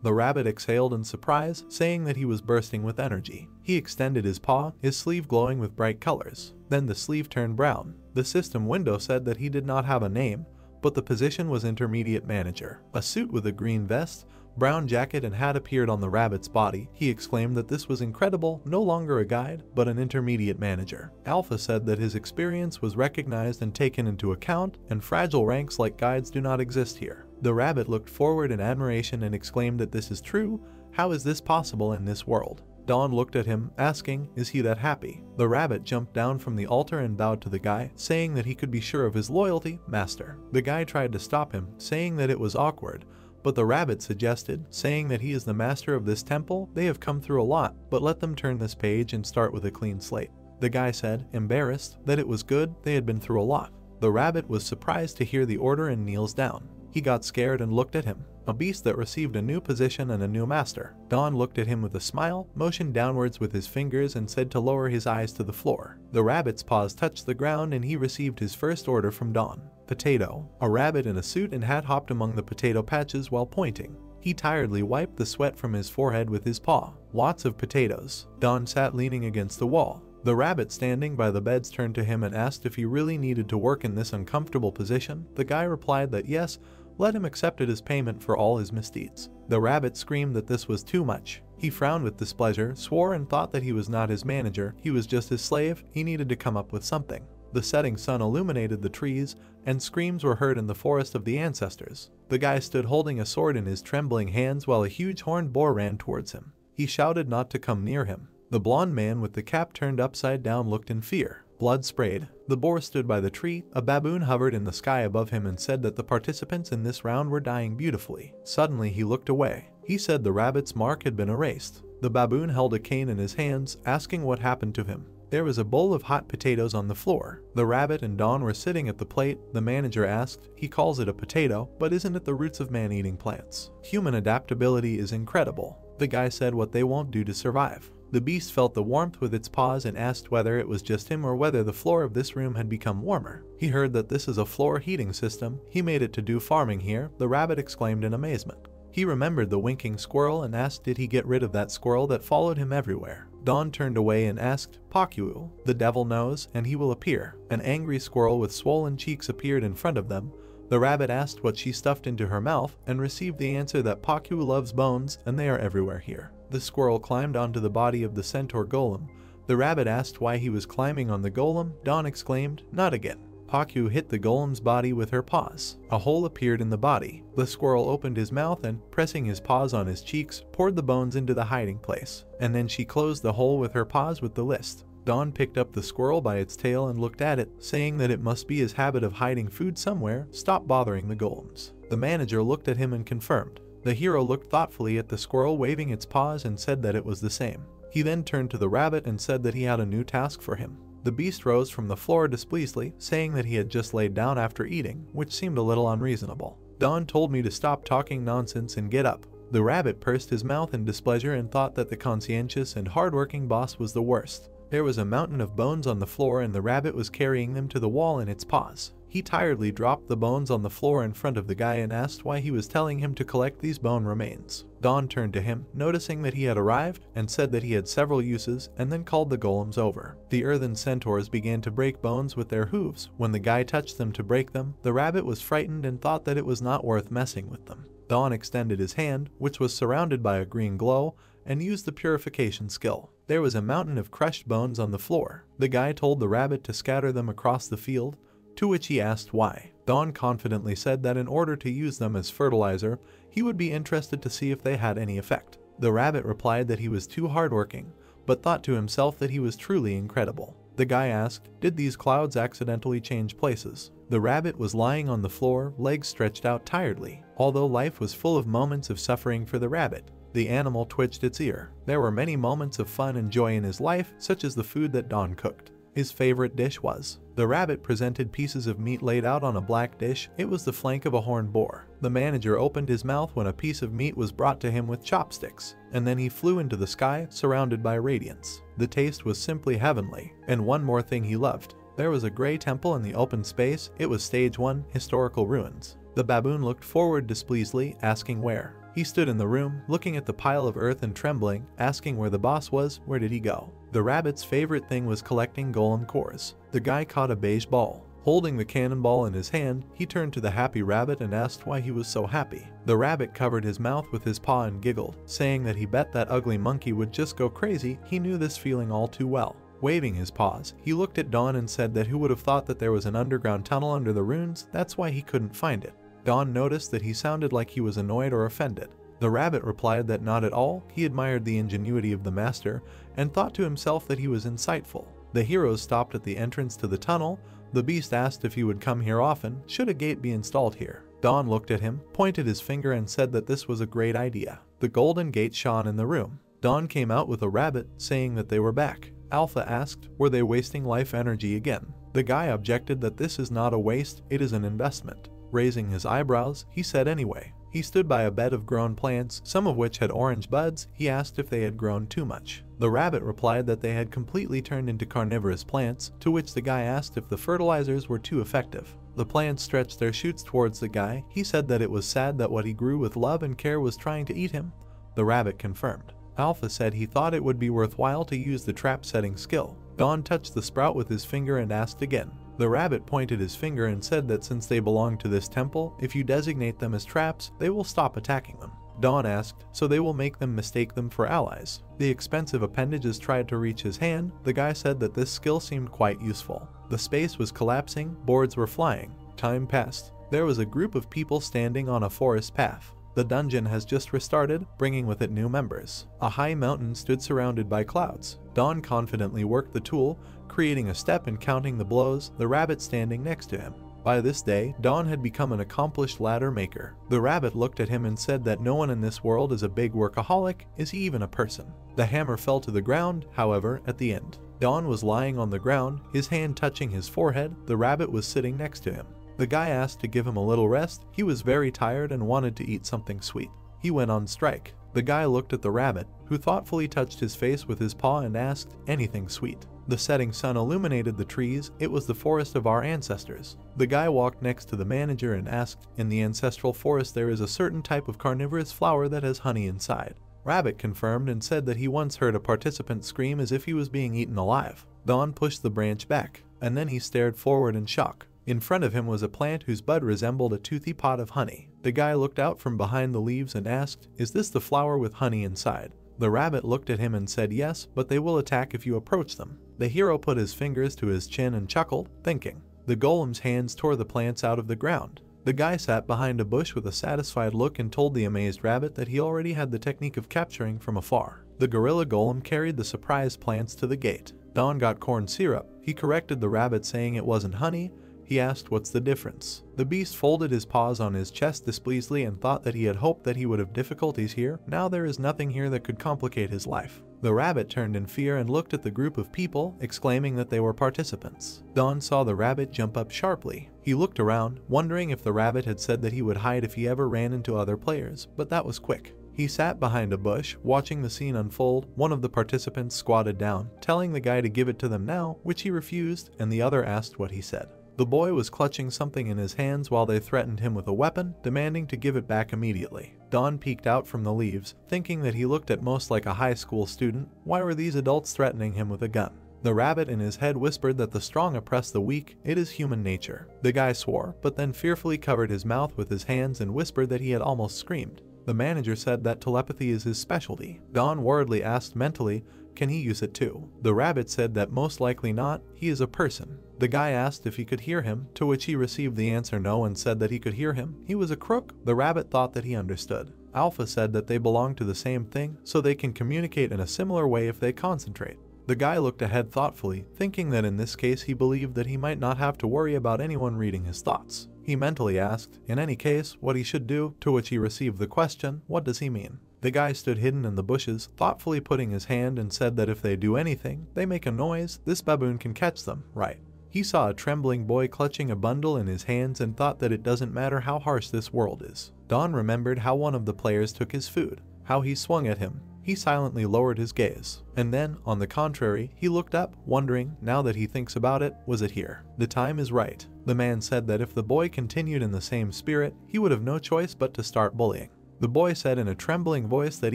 The rabbit exhaled in surprise, saying that he was bursting with energy. He extended his paw, his sleeve glowing with bright colors. Then the sleeve turned brown. The system window said that he did not have a name, but the position was intermediate manager. A suit with a green vest, brown jacket and hat appeared on the rabbit's body. He exclaimed that this was incredible, no longer a guide, but an intermediate manager. Alpha said that his experience was recognized and taken into account, and fragile ranks like guides do not exist here. The rabbit looked forward in admiration and exclaimed that this is true. How is this possible in this world? Dawn looked at him, asking, is he that happy? The rabbit jumped down from the altar and bowed to the guy, saying that he could be sure of his loyalty, master. The guy tried to stop him, saying that it was awkward, but the rabbit suggested, saying that he is the master of this temple. They have come through a lot, but let them turn this page and start with a clean slate. The guy said, embarrassed, that it was good, they had been through a lot. The rabbit was surprised to hear the order and kneels down. He got scared and looked at him, a beast that received a new position and a new master. Don looked at him with a smile, motioned downwards with his fingers and said to lower his eyes to the floor. The rabbit's paws touched the ground and he received his first order from Don. Potato. A rabbit in a suit and hat hopped among the potato patches while pointing. He tiredly wiped the sweat from his forehead with his paw. Lots of potatoes. Don sat leaning against the wall. The rabbit standing by the beds turned to him and asked if he really needed to work in this uncomfortable position. The guy replied that yes, let him accept it as payment for all his misdeeds. The rabbit screamed that this was too much. He frowned with displeasure, swore and thought that he was not his manager, he was just his slave, he needed to come up with something. The setting sun illuminated the trees, and screams were heard in the forest of the ancestors. The guy stood holding a sword in his trembling hands while a huge horned boar ran towards him. He shouted not to come near him. The blonde man with the cap turned upside down looked in fear. Blood sprayed. The boar stood by the tree. A baboon hovered in the sky above him and said that the participants in this round were dying beautifully. Suddenly he looked away. He said the rabbit's mark had been erased. The baboon held a cane in his hands, asking what happened to him. There was a bowl of hot potatoes on the floor. The rabbit and Don were sitting at the plate. The manager asked, he calls it a potato, but isn't it the roots of man-eating plants? Human adaptability is incredible. The guy said what they won't do to survive. The beast felt the warmth with its paws and asked whether it was just him or whether the floor of this room had become warmer. He heard that this is a floor heating system. He made it to do farming here, the rabbit exclaimed in amazement. He remembered the winking squirrel and asked did he get rid of that squirrel that followed him everywhere. Don turned away and asked, Pakyu, the devil knows, and he will appear. An angry squirrel with swollen cheeks appeared in front of them. The rabbit asked what she stuffed into her mouth and received the answer that Pakyu loves bones and they are everywhere here. The squirrel climbed onto the body of the centaur golem. The rabbit asked why he was climbing on the golem. Don exclaimed, not again. Pakyu hit the golem's body with her paws. A hole appeared in the body. The squirrel opened his mouth and, pressing his paws on his cheeks, poured the bones into the hiding place. And then she closed the hole with her paws with the list. Don picked up the squirrel by its tail and looked at it, saying that it must be his habit of hiding food somewhere. Stop bothering the golems. The manager looked at him and confirmed. The hero looked thoughtfully at the squirrel waving its paws and said that it was the same. He then turned to the rabbit and said that he had a new task for him. The beast rose from the floor displeasedly, saying that he had just laid down after eating, which seemed a little unreasonable. Don told me to stop talking nonsense and get up. The rabbit pursed his mouth in displeasure and thought that the conscientious and hardworking boss was the worst. There was a mountain of bones on the floor and the rabbit was carrying them to the wall in its paws. He tiredly dropped the bones on the floor in front of the guy and asked why he was telling him to collect these bone remains. Don turned to him, noticing that he had arrived, and said that he had several uses, and then called the golems over. The earthen centaurs began to break bones with their hooves. When the guy touched them to break them, the rabbit was frightened and thought that it was not worth messing with them. Don extended his hand, which was surrounded by a green glow, and used the purification skill. There was a mountain of crushed bones on the floor. The guy told the rabbit to scatter them across the field, to which he asked why. Don confidently said that in order to use them as fertilizer, he would be interested to see if they had any effect. The rabbit replied that he was too hardworking, but thought to himself that he was truly incredible. The guy asked, did these clouds accidentally change places? The rabbit was lying on the floor, legs stretched out tiredly. Although life was full of moments of suffering for the rabbit, the animal twitched its ear. There were many moments of fun and joy in his life, such as the food that Don cooked. His favorite dish was. The rabbit presented pieces of meat laid out on a black dish. It was the flank of a horned boar. The manager opened his mouth when a piece of meat was brought to him with chopsticks, and then he flew into the sky, surrounded by radiance. The taste was simply heavenly. And one more thing he loved. There was a gray temple in the open space. It was stage 1, historical ruins. The baboon looked forward displeasedly, asking where. He stood in the room, looking at the pile of earth and trembling, asking where the boss was. Where did he go? The rabbit's favorite thing was collecting golem cores. The guy caught a beige ball. Holding the cannonball in his hand, he turned to the happy rabbit and asked why he was so happy. The rabbit covered his mouth with his paw and giggled, saying that he bet that ugly monkey would just go crazy. He knew this feeling all too well. Waving his paws, he looked at Don and said that who would have thought that there was an underground tunnel under the ruins? That's why he couldn't find it. Don noticed that he sounded like he was annoyed or offended. The rabbit replied that not at all. He admired the ingenuity of the master and thought to himself that he was insightful. The heroes stopped at the entrance to the tunnel. The beast asked if he would come here often. Should a gate be installed here? Don looked at him, pointed his finger and said that this was a great idea. The golden gate shone in the room. Don came out with a rabbit, saying that they were back. Alpha asked, were they wasting life energy again? The guy objected that this is not a waste, it is an investment. Raising his eyebrows, he said anyway. He stood by a bed of grown plants, some of which had orange buds. He asked if they had grown too much. The rabbit replied that they had completely turned into carnivorous plants, to which the guy asked if the fertilizers were too effective. The plants stretched their shoots towards the guy. He said that it was sad that what he grew with love and care was trying to eat him. The rabbit confirmed. Alpha said he thought it would be worthwhile to use the trap setting skill. Don touched the sprout with his finger and asked again. The rabbit pointed his finger and said that since they belong to this temple, if you designate them as traps, they will stop attacking them. Don asked, so they will make them mistake them for allies. The expensive appendages tried to reach his hand. The guy said that this skill seemed quite useful. The space was collapsing, boards were flying. Time passed. There was a group of people standing on a forest path. The dungeon has just restarted, bringing with it new members. A high mountain stood surrounded by clouds. Don confidently worked the tool, creating a step and counting the blows, the rabbit standing next to him. By this day, Don had become an accomplished ladder maker. The rabbit looked at him and said that no one in this world is a big workaholic. Is he even a person? The hammer fell to the ground, however, at the end. Don was lying on the ground, his hand touching his forehead. The rabbit was sitting next to him. The guy asked to give him a little rest. He was very tired and wanted to eat something sweet. He went on strike. The guy looked at the rabbit, who thoughtfully touched his face with his paw and asked, anything sweet. The setting sun illuminated the trees. It was the forest of our ancestors. The guy walked next to the manager and asked, in the ancestral forest there is a certain type of carnivorous flower that has honey inside. Rabbit confirmed and said that he once heard a participant scream as if he was being eaten alive. Don pushed the branch back, and then he stared forward in shock. In front of him was a plant whose bud resembled a toothy pot of honey. The guy looked out from behind the leaves and asked, is this the flower with honey inside? The rabbit looked at him and said yes, but they will attack if you approach them. The hero put his fingers to his chin and chuckled, thinking. The golem's hands tore the plants out of the ground. The guy sat behind a bush with a satisfied look and told the amazed rabbit that he already had the technique of capturing from afar. The gorilla golem carried the surprise plants to the gate. Don got corn syrup. He corrected the rabbit saying it wasn't honey. He asked what's the difference. The beast folded his paws on his chest displeasedly and thought that he had hoped that he would have difficulties here. Now there is nothing here that could complicate his life. The rabbit turned in fear and looked at the group of people, exclaiming that they were participants. Don saw the rabbit jump up sharply. He looked around, wondering if the rabbit had said that he would hide if he ever ran into other players, but that was quick. He sat behind a bush, watching the scene unfold. One of the participants squatted down, telling the guy to give it to them now, which he refused, and the other asked what he said. The boy was clutching something in his hands while they threatened him with a weapon, demanding to give it back immediately. Don peeked out from the leaves, thinking that he looked at most like a high school student. Why were these adults threatening him with a gun? The rabbit in his head whispered that the strong oppress the weak. It is human nature. The guy swore, but then fearfully covered his mouth with his hands and whispered that he had almost screamed. The manager said that telepathy is his specialty. Don worriedly asked mentally, can he use it too? The rabbit said that most likely not. He is a person. The guy asked if he could hear him, to which he received the answer no and said that he could hear him. He was a crook. The rabbit thought that he understood. Alpha said that they belong to the same thing, so they can communicate in a similar way if they concentrate. The guy looked ahead thoughtfully, thinking that in this case he believed that he might not have to worry about anyone reading his thoughts. He mentally asked, in any case, what he should do, to which he received the question, what does he mean? The guy stood hidden in the bushes, thoughtfully putting his hand and said that if they do anything, they make a noise, this baboon can catch them, right? He saw a trembling boy clutching a bundle in his hands and thought that it doesn't matter how harsh this world is. Don remembered how one of the players took his food, how he swung at him. He silently lowered his gaze. And then, on the contrary, he looked up, wondering, now that he thinks about it, was it here? The time is right. The man said that if the boy continued in the same spirit, he would have no choice but to start bullying. The boy said in a trembling voice that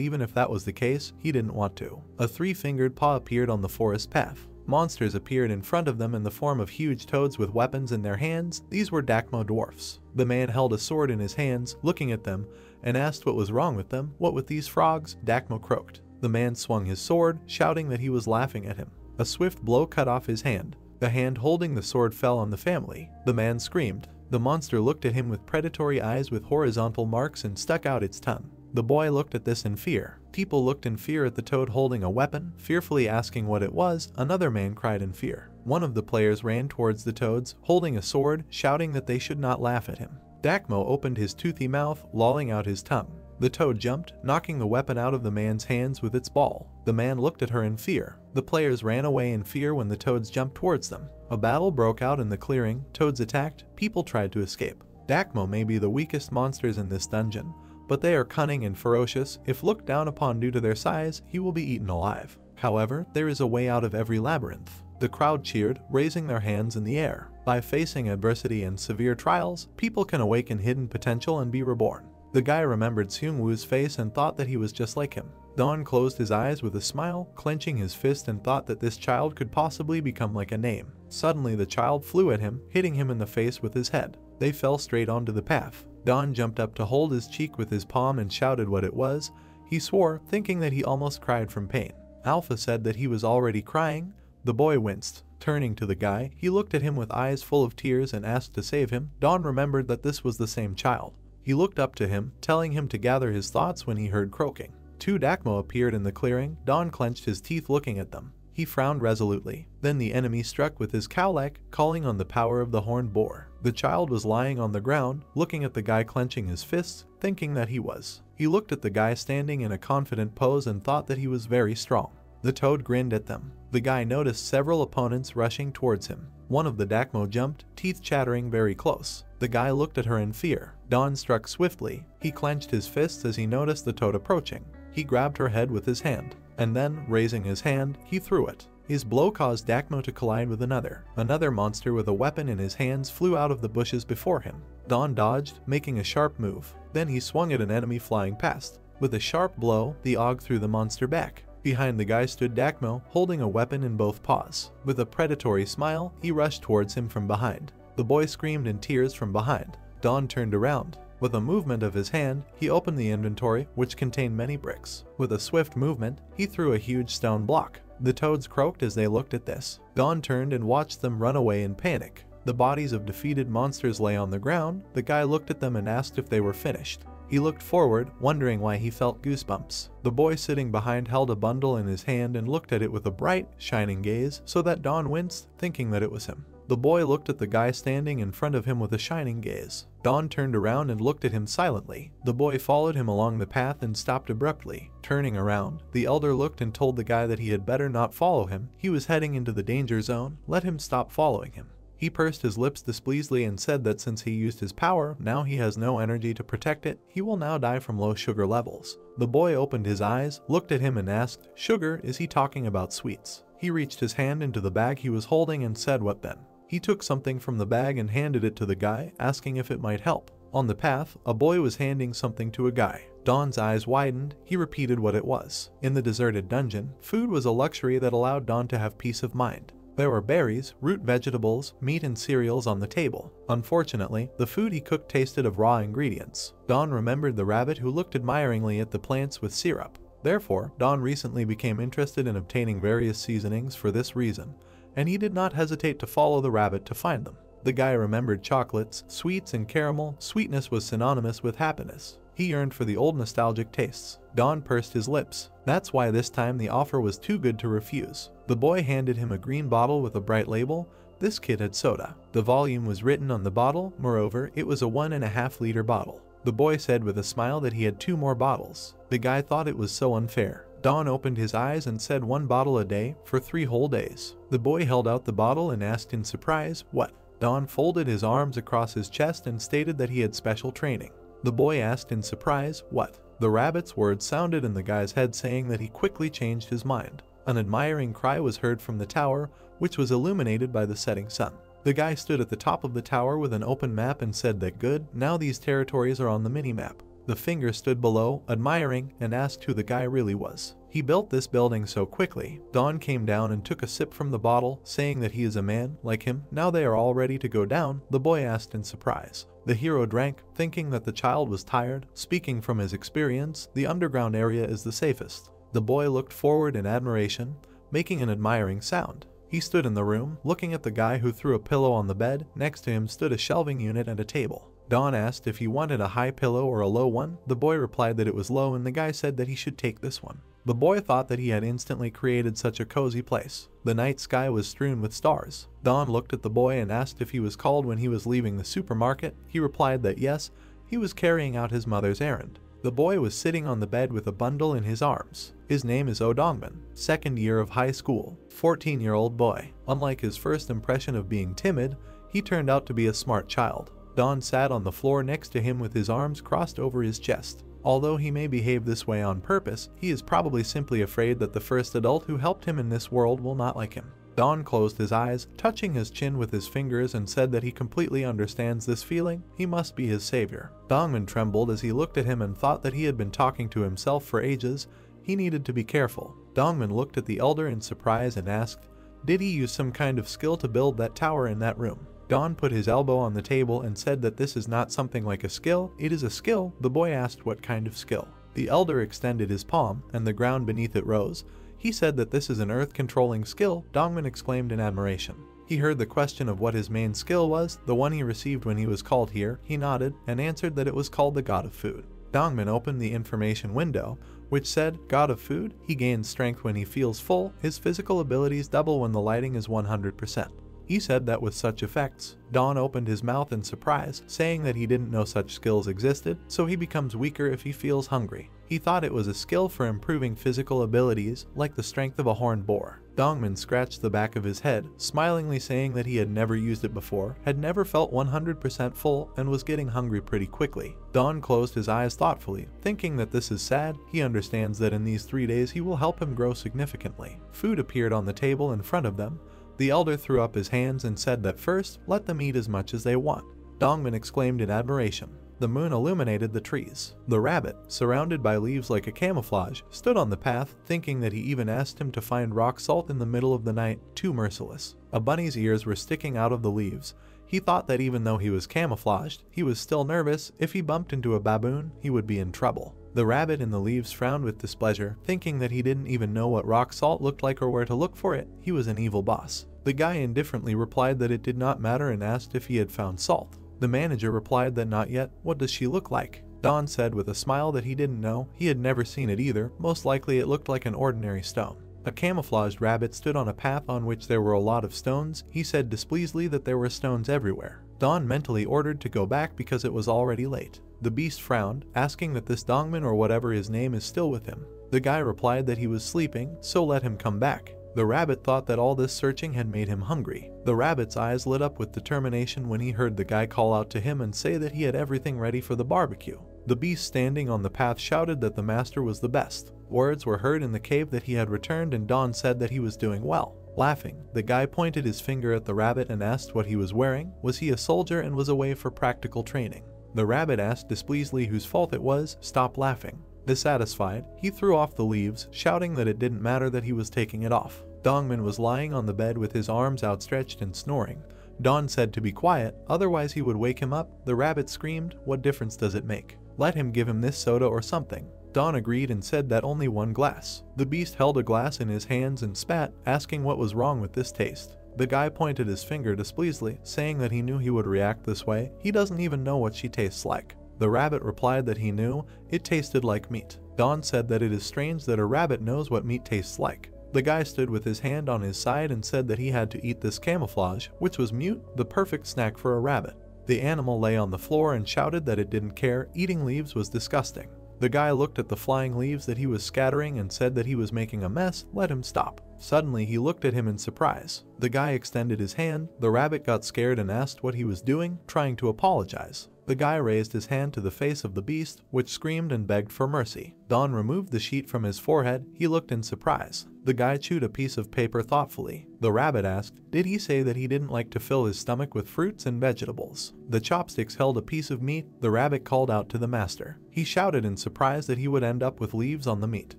even if that was the case, he didn't want to. A three-fingered paw appeared on the forest path. Monsters appeared in front of them in the form of huge toads with weapons in their hands. These were Dakmo dwarfs. The man held a sword in his hands, looking at them, and asked what was wrong with them. What with these frogs? Dakmo croaked. The man swung his sword, shouting that he was laughing at him. A swift blow cut off his hand. The hand holding the sword fell on the family. The man screamed. The monster looked at him with predatory eyes with horizontal marks and stuck out its tongue. The boy looked at this in fear. People looked in fear at the toad holding a weapon, fearfully asking what it was. Another man cried in fear. One of the players ran towards the toads, holding a sword, shouting that they should not laugh at him. Dakmo opened his toothy mouth, lolling out his tongue. The toad jumped, knocking the weapon out of the man's hands with its ball. The man looked at her in fear. The players ran away in fear when the toads jumped towards them. A battle broke out in the clearing. Toads attacked. People tried to escape. Dakmo may be the weakest monsters in this dungeon, but they are cunning and ferocious. If looked down upon due to their size, he will be eaten alive. However, there is a way out of every labyrinth. The crowd cheered, raising their hands in the air. By facing adversity and severe trials, people can awaken hidden potential and be reborn. The guy remembered Seung-woo's face and thought that he was just like him. Don closed his eyes with a smile, clenching his fist, and thought that this child could possibly become like a name. Suddenly the child flew at him, hitting him in the face with his head. They fell straight onto the path. Don jumped up to hold his cheek with his palm and shouted what it was. He swore, thinking that he almost cried from pain. Alpha said that he was already crying. The boy winced. Turning to the guy, he looked at him with eyes full of tears and asked to save him. Don remembered that this was the same child. He looked up to him, telling him to gather his thoughts when he heard croaking. 2 Dakmo appeared in the clearing. Don clenched his teeth looking at them. He frowned resolutely. Then the enemy struck with his cowlek, calling on the power of the horned boar. The child was lying on the ground, looking at the guy clenching his fists, thinking that he was. He looked at the guy standing in a confident pose and thought that he was very strong. The toad grinned at them. The guy noticed several opponents rushing towards him. One of the Dakmo jumped, teeth chattering very close. The guy looked at her in fear. Don struck swiftly. He clenched his fists as he noticed the toad approaching. He grabbed her head with his hand, and then, raising his hand, he threw it. His blow caused Dakmo to collide with another. Another monster with a weapon in his hands flew out of the bushes before him. Don dodged, making a sharp move. Then he swung at an enemy flying past. With a sharp blow, the Og threw the monster back. Behind the guy stood Dakmo, holding a weapon in both paws. With a predatory smile, he rushed towards him from behind. The boy screamed in tears from behind. Don turned around. With a movement of his hand, he opened the inventory, which contained many bricks. With a swift movement, he threw a huge stone block. The toads croaked as they looked at this. Don turned and watched them run away in panic. The bodies of defeated monsters lay on the ground. The guy looked at them and asked if they were finished. He looked forward, wondering why he felt goosebumps. The boy sitting behind held a bundle in his hand and looked at it with a bright, shining gaze, so that Don winced, thinking that it was him. The boy looked at the guy standing in front of him with a shining gaze. Don turned around and looked at him silently. The boy followed him along the path and stopped abruptly. Turning around, the elder looked and told the guy that he had better not follow him. He was heading into the danger zone. Let him stop following him. He pursed his lips displeasedly and said that since he used his power, now he has no energy to protect it. He will now die from low sugar levels. The boy opened his eyes, looked at him and asked, "Sugar, is he talking about sweets?" He reached his hand into the bag he was holding and said, "What then?" He took something from the bag and handed it to the guy, asking if it might help. On the path, a boy was handing something to a guy. Don's eyes widened. He repeated what it was. In the deserted dungeon, food was a luxury that allowed Don to have peace of mind. There were berries, root vegetables, meat and cereals on the table. Unfortunately, the food he cooked tasted of raw ingredients. Don remembered the rabbit who looked admiringly at the plants with syrup. Therefore, Don recently became interested in obtaining various seasonings for this reason, and he did not hesitate to follow the rabbit to find them. The guy remembered chocolates, sweets and caramel. Sweetness was synonymous with happiness. He yearned for the old nostalgic tastes. Don pursed his lips. That's why this time the offer was too good to refuse. The boy handed him a green bottle with a bright label. This kid had soda. The volume was written on the bottle. Moreover, it was a 1.5 liter bottle. The boy said with a smile that he had 2 more bottles. The guy thought it was so unfair. Don opened his eyes and said 1 bottle a day for 3 whole days. The boy held out the bottle and asked in surprise, "What?" Don folded his arms across his chest and stated that he had special training. The boy asked in surprise, "What?" The rabbit's words sounded in the guy's head, saying that he quickly changed his mind. An admiring cry was heard from the tower, which was illuminated by the setting sun. The guy stood at the top of the tower with an open map and said that good, now these territories are on the mini-map. The finger stood below, admiring, and asked who the guy really was. He built this building so quickly. Don came down and took a sip from the bottle, saying that he is a man like him. Now they are all ready to go down, the boy asked in surprise. The hero drank, thinking that the child was tired. Speaking from his experience, the underground area is the safest. The boy looked forward in admiration, making an admiring sound. He stood in the room, looking at the guy who threw a pillow on the bed. Next to him stood a shelving unit and a table. Don asked if he wanted a high pillow or a low one. The boy replied that it was low, and the guy said that he should take this one. The boy thought that he had instantly created such a cozy place. The night sky was strewn with stars. Don looked at the boy and asked if he was called when he was leaving the supermarket. He replied that yes, he was carrying out his mother's errand. The boy was sitting on the bed with a bundle in his arms. His name is Odongman, 2nd year of high school, 14-year-old boy. Unlike his first impression of being timid, he turned out to be a smart child. Don sat on the floor next to him with his arms crossed over his chest. Although he may behave this way on purpose, he is probably simply afraid that the first adult who helped him in this world will not like him. Don closed his eyes, touching his chin with his fingers, and said that he completely understands this feeling. He must be his savior. Dongmin trembled as he looked at him and thought that he had been talking to himself for ages. He needed to be careful. Dongmin looked at the elder in surprise and asked, "Did he use some kind of skill to build that tower in that room?" Don put his elbow on the table and said that this is not something like a skill, it is a skill. The boy asked what kind of skill. The elder extended his palm, and the ground beneath it rose. He said that this is an earth-controlling skill. Dongmin exclaimed in admiration. He heard the question of what his main skill was, the one he received when he was called here. He nodded, and answered that it was called the God of Food. Dongmin opened the information window, which said, God of Food, he gains strength when he feels full, his physical abilities double when the lighting is 100%. He said that with such effects, Don opened his mouth in surprise, saying that he didn't know such skills existed, so he becomes weaker if he feels hungry. He thought it was a skill for improving physical abilities, like the strength of a horned boar. Dongmin scratched the back of his head, smilingly saying that he had never used it before, had never felt 100% full, and was getting hungry pretty quickly. Don closed his eyes thoughtfully, thinking that this is sad. He understands that in these 3 days he will help him grow significantly. Food appeared on the table in front of them. The elder threw up his hands and said that first, let them eat as much as they want. Dongmin exclaimed in admiration. The moon illuminated the trees. The rabbit, surrounded by leaves like a camouflage, stood on the path, thinking that he even asked him to find rock salt in the middle of the night. Too merciless. A bunny's ears were sticking out of the leaves. He thought that even though he was camouflaged, he was still nervous. If he bumped into a baboon, he would be in trouble. The rabbit in the leaves frowned with displeasure, thinking that he didn't even know what rock salt looked like or where to look for it. He was an evil boss. The guy indifferently replied that it did not matter and asked if he had found salt. The manager replied that not yet. What does she look like? Don said with a smile that he didn't know. He had never seen it either. Most likely it looked like an ordinary stone. A camouflaged rabbit stood on a path on which there were a lot of stones. He said displeasedly that there were stones everywhere. Don mentally ordered to go back because it was already late. The beast frowned, asking that this Dongmin or whatever his name is still with him. The guy replied that he was sleeping, so let him come back. The rabbit thought that all this searching had made him hungry. The rabbit's eyes lit up with determination when he heard the guy call out to him and say that he had everything ready for the barbecue. The beast standing on the path shouted that the master was the best. Words were heard in the cave that he had returned, and Don said that he was doing well. Laughing, the guy pointed his finger at the rabbit and asked what he was wearing. Was he a soldier and was away for practical training? The rabbit asked displeasedly whose fault it was. Stop laughing. Dissatisfied, he threw off the leaves, shouting that it didn't matter that he was taking it off. Dongmin was lying on the bed with his arms outstretched and snoring. Don said to be quiet, otherwise he would wake him up. The rabbit screamed, what difference does it make? Let him give him this soda or something. Don agreed and said that only one glass. The beast held a glass in his hands and spat, asking what was wrong with this taste. The guy pointed his finger displeasedly, saying that he knew he would react this way. He doesn't even know what she tastes like. The rabbit replied that he knew. It tasted like meat. Don said that it is strange that a rabbit knows what meat tastes like. The guy stood with his hand on his side and said that he had to eat this camouflage, which was mute, the perfect snack for a rabbit. The animal lay on the floor and shouted that it didn't care. Eating leaves was disgusting. The guy looked at the flying leaves that he was scattering and said that he was making a mess. Let him stop. Suddenly he looked at him in surprise. The guy extended his hand. The rabbit got scared and asked what he was doing, trying to apologize. The guy raised his hand to the face of the beast, which screamed and begged for mercy. Don removed the sheet from his forehead. He looked in surprise. The guy chewed a piece of paper thoughtfully. The rabbit asked, did he say that he didn't like to fill his stomach with fruits and vegetables? The chopsticks held a piece of meat. The rabbit called out to the master. He shouted in surprise that he would end up with leaves on the meat.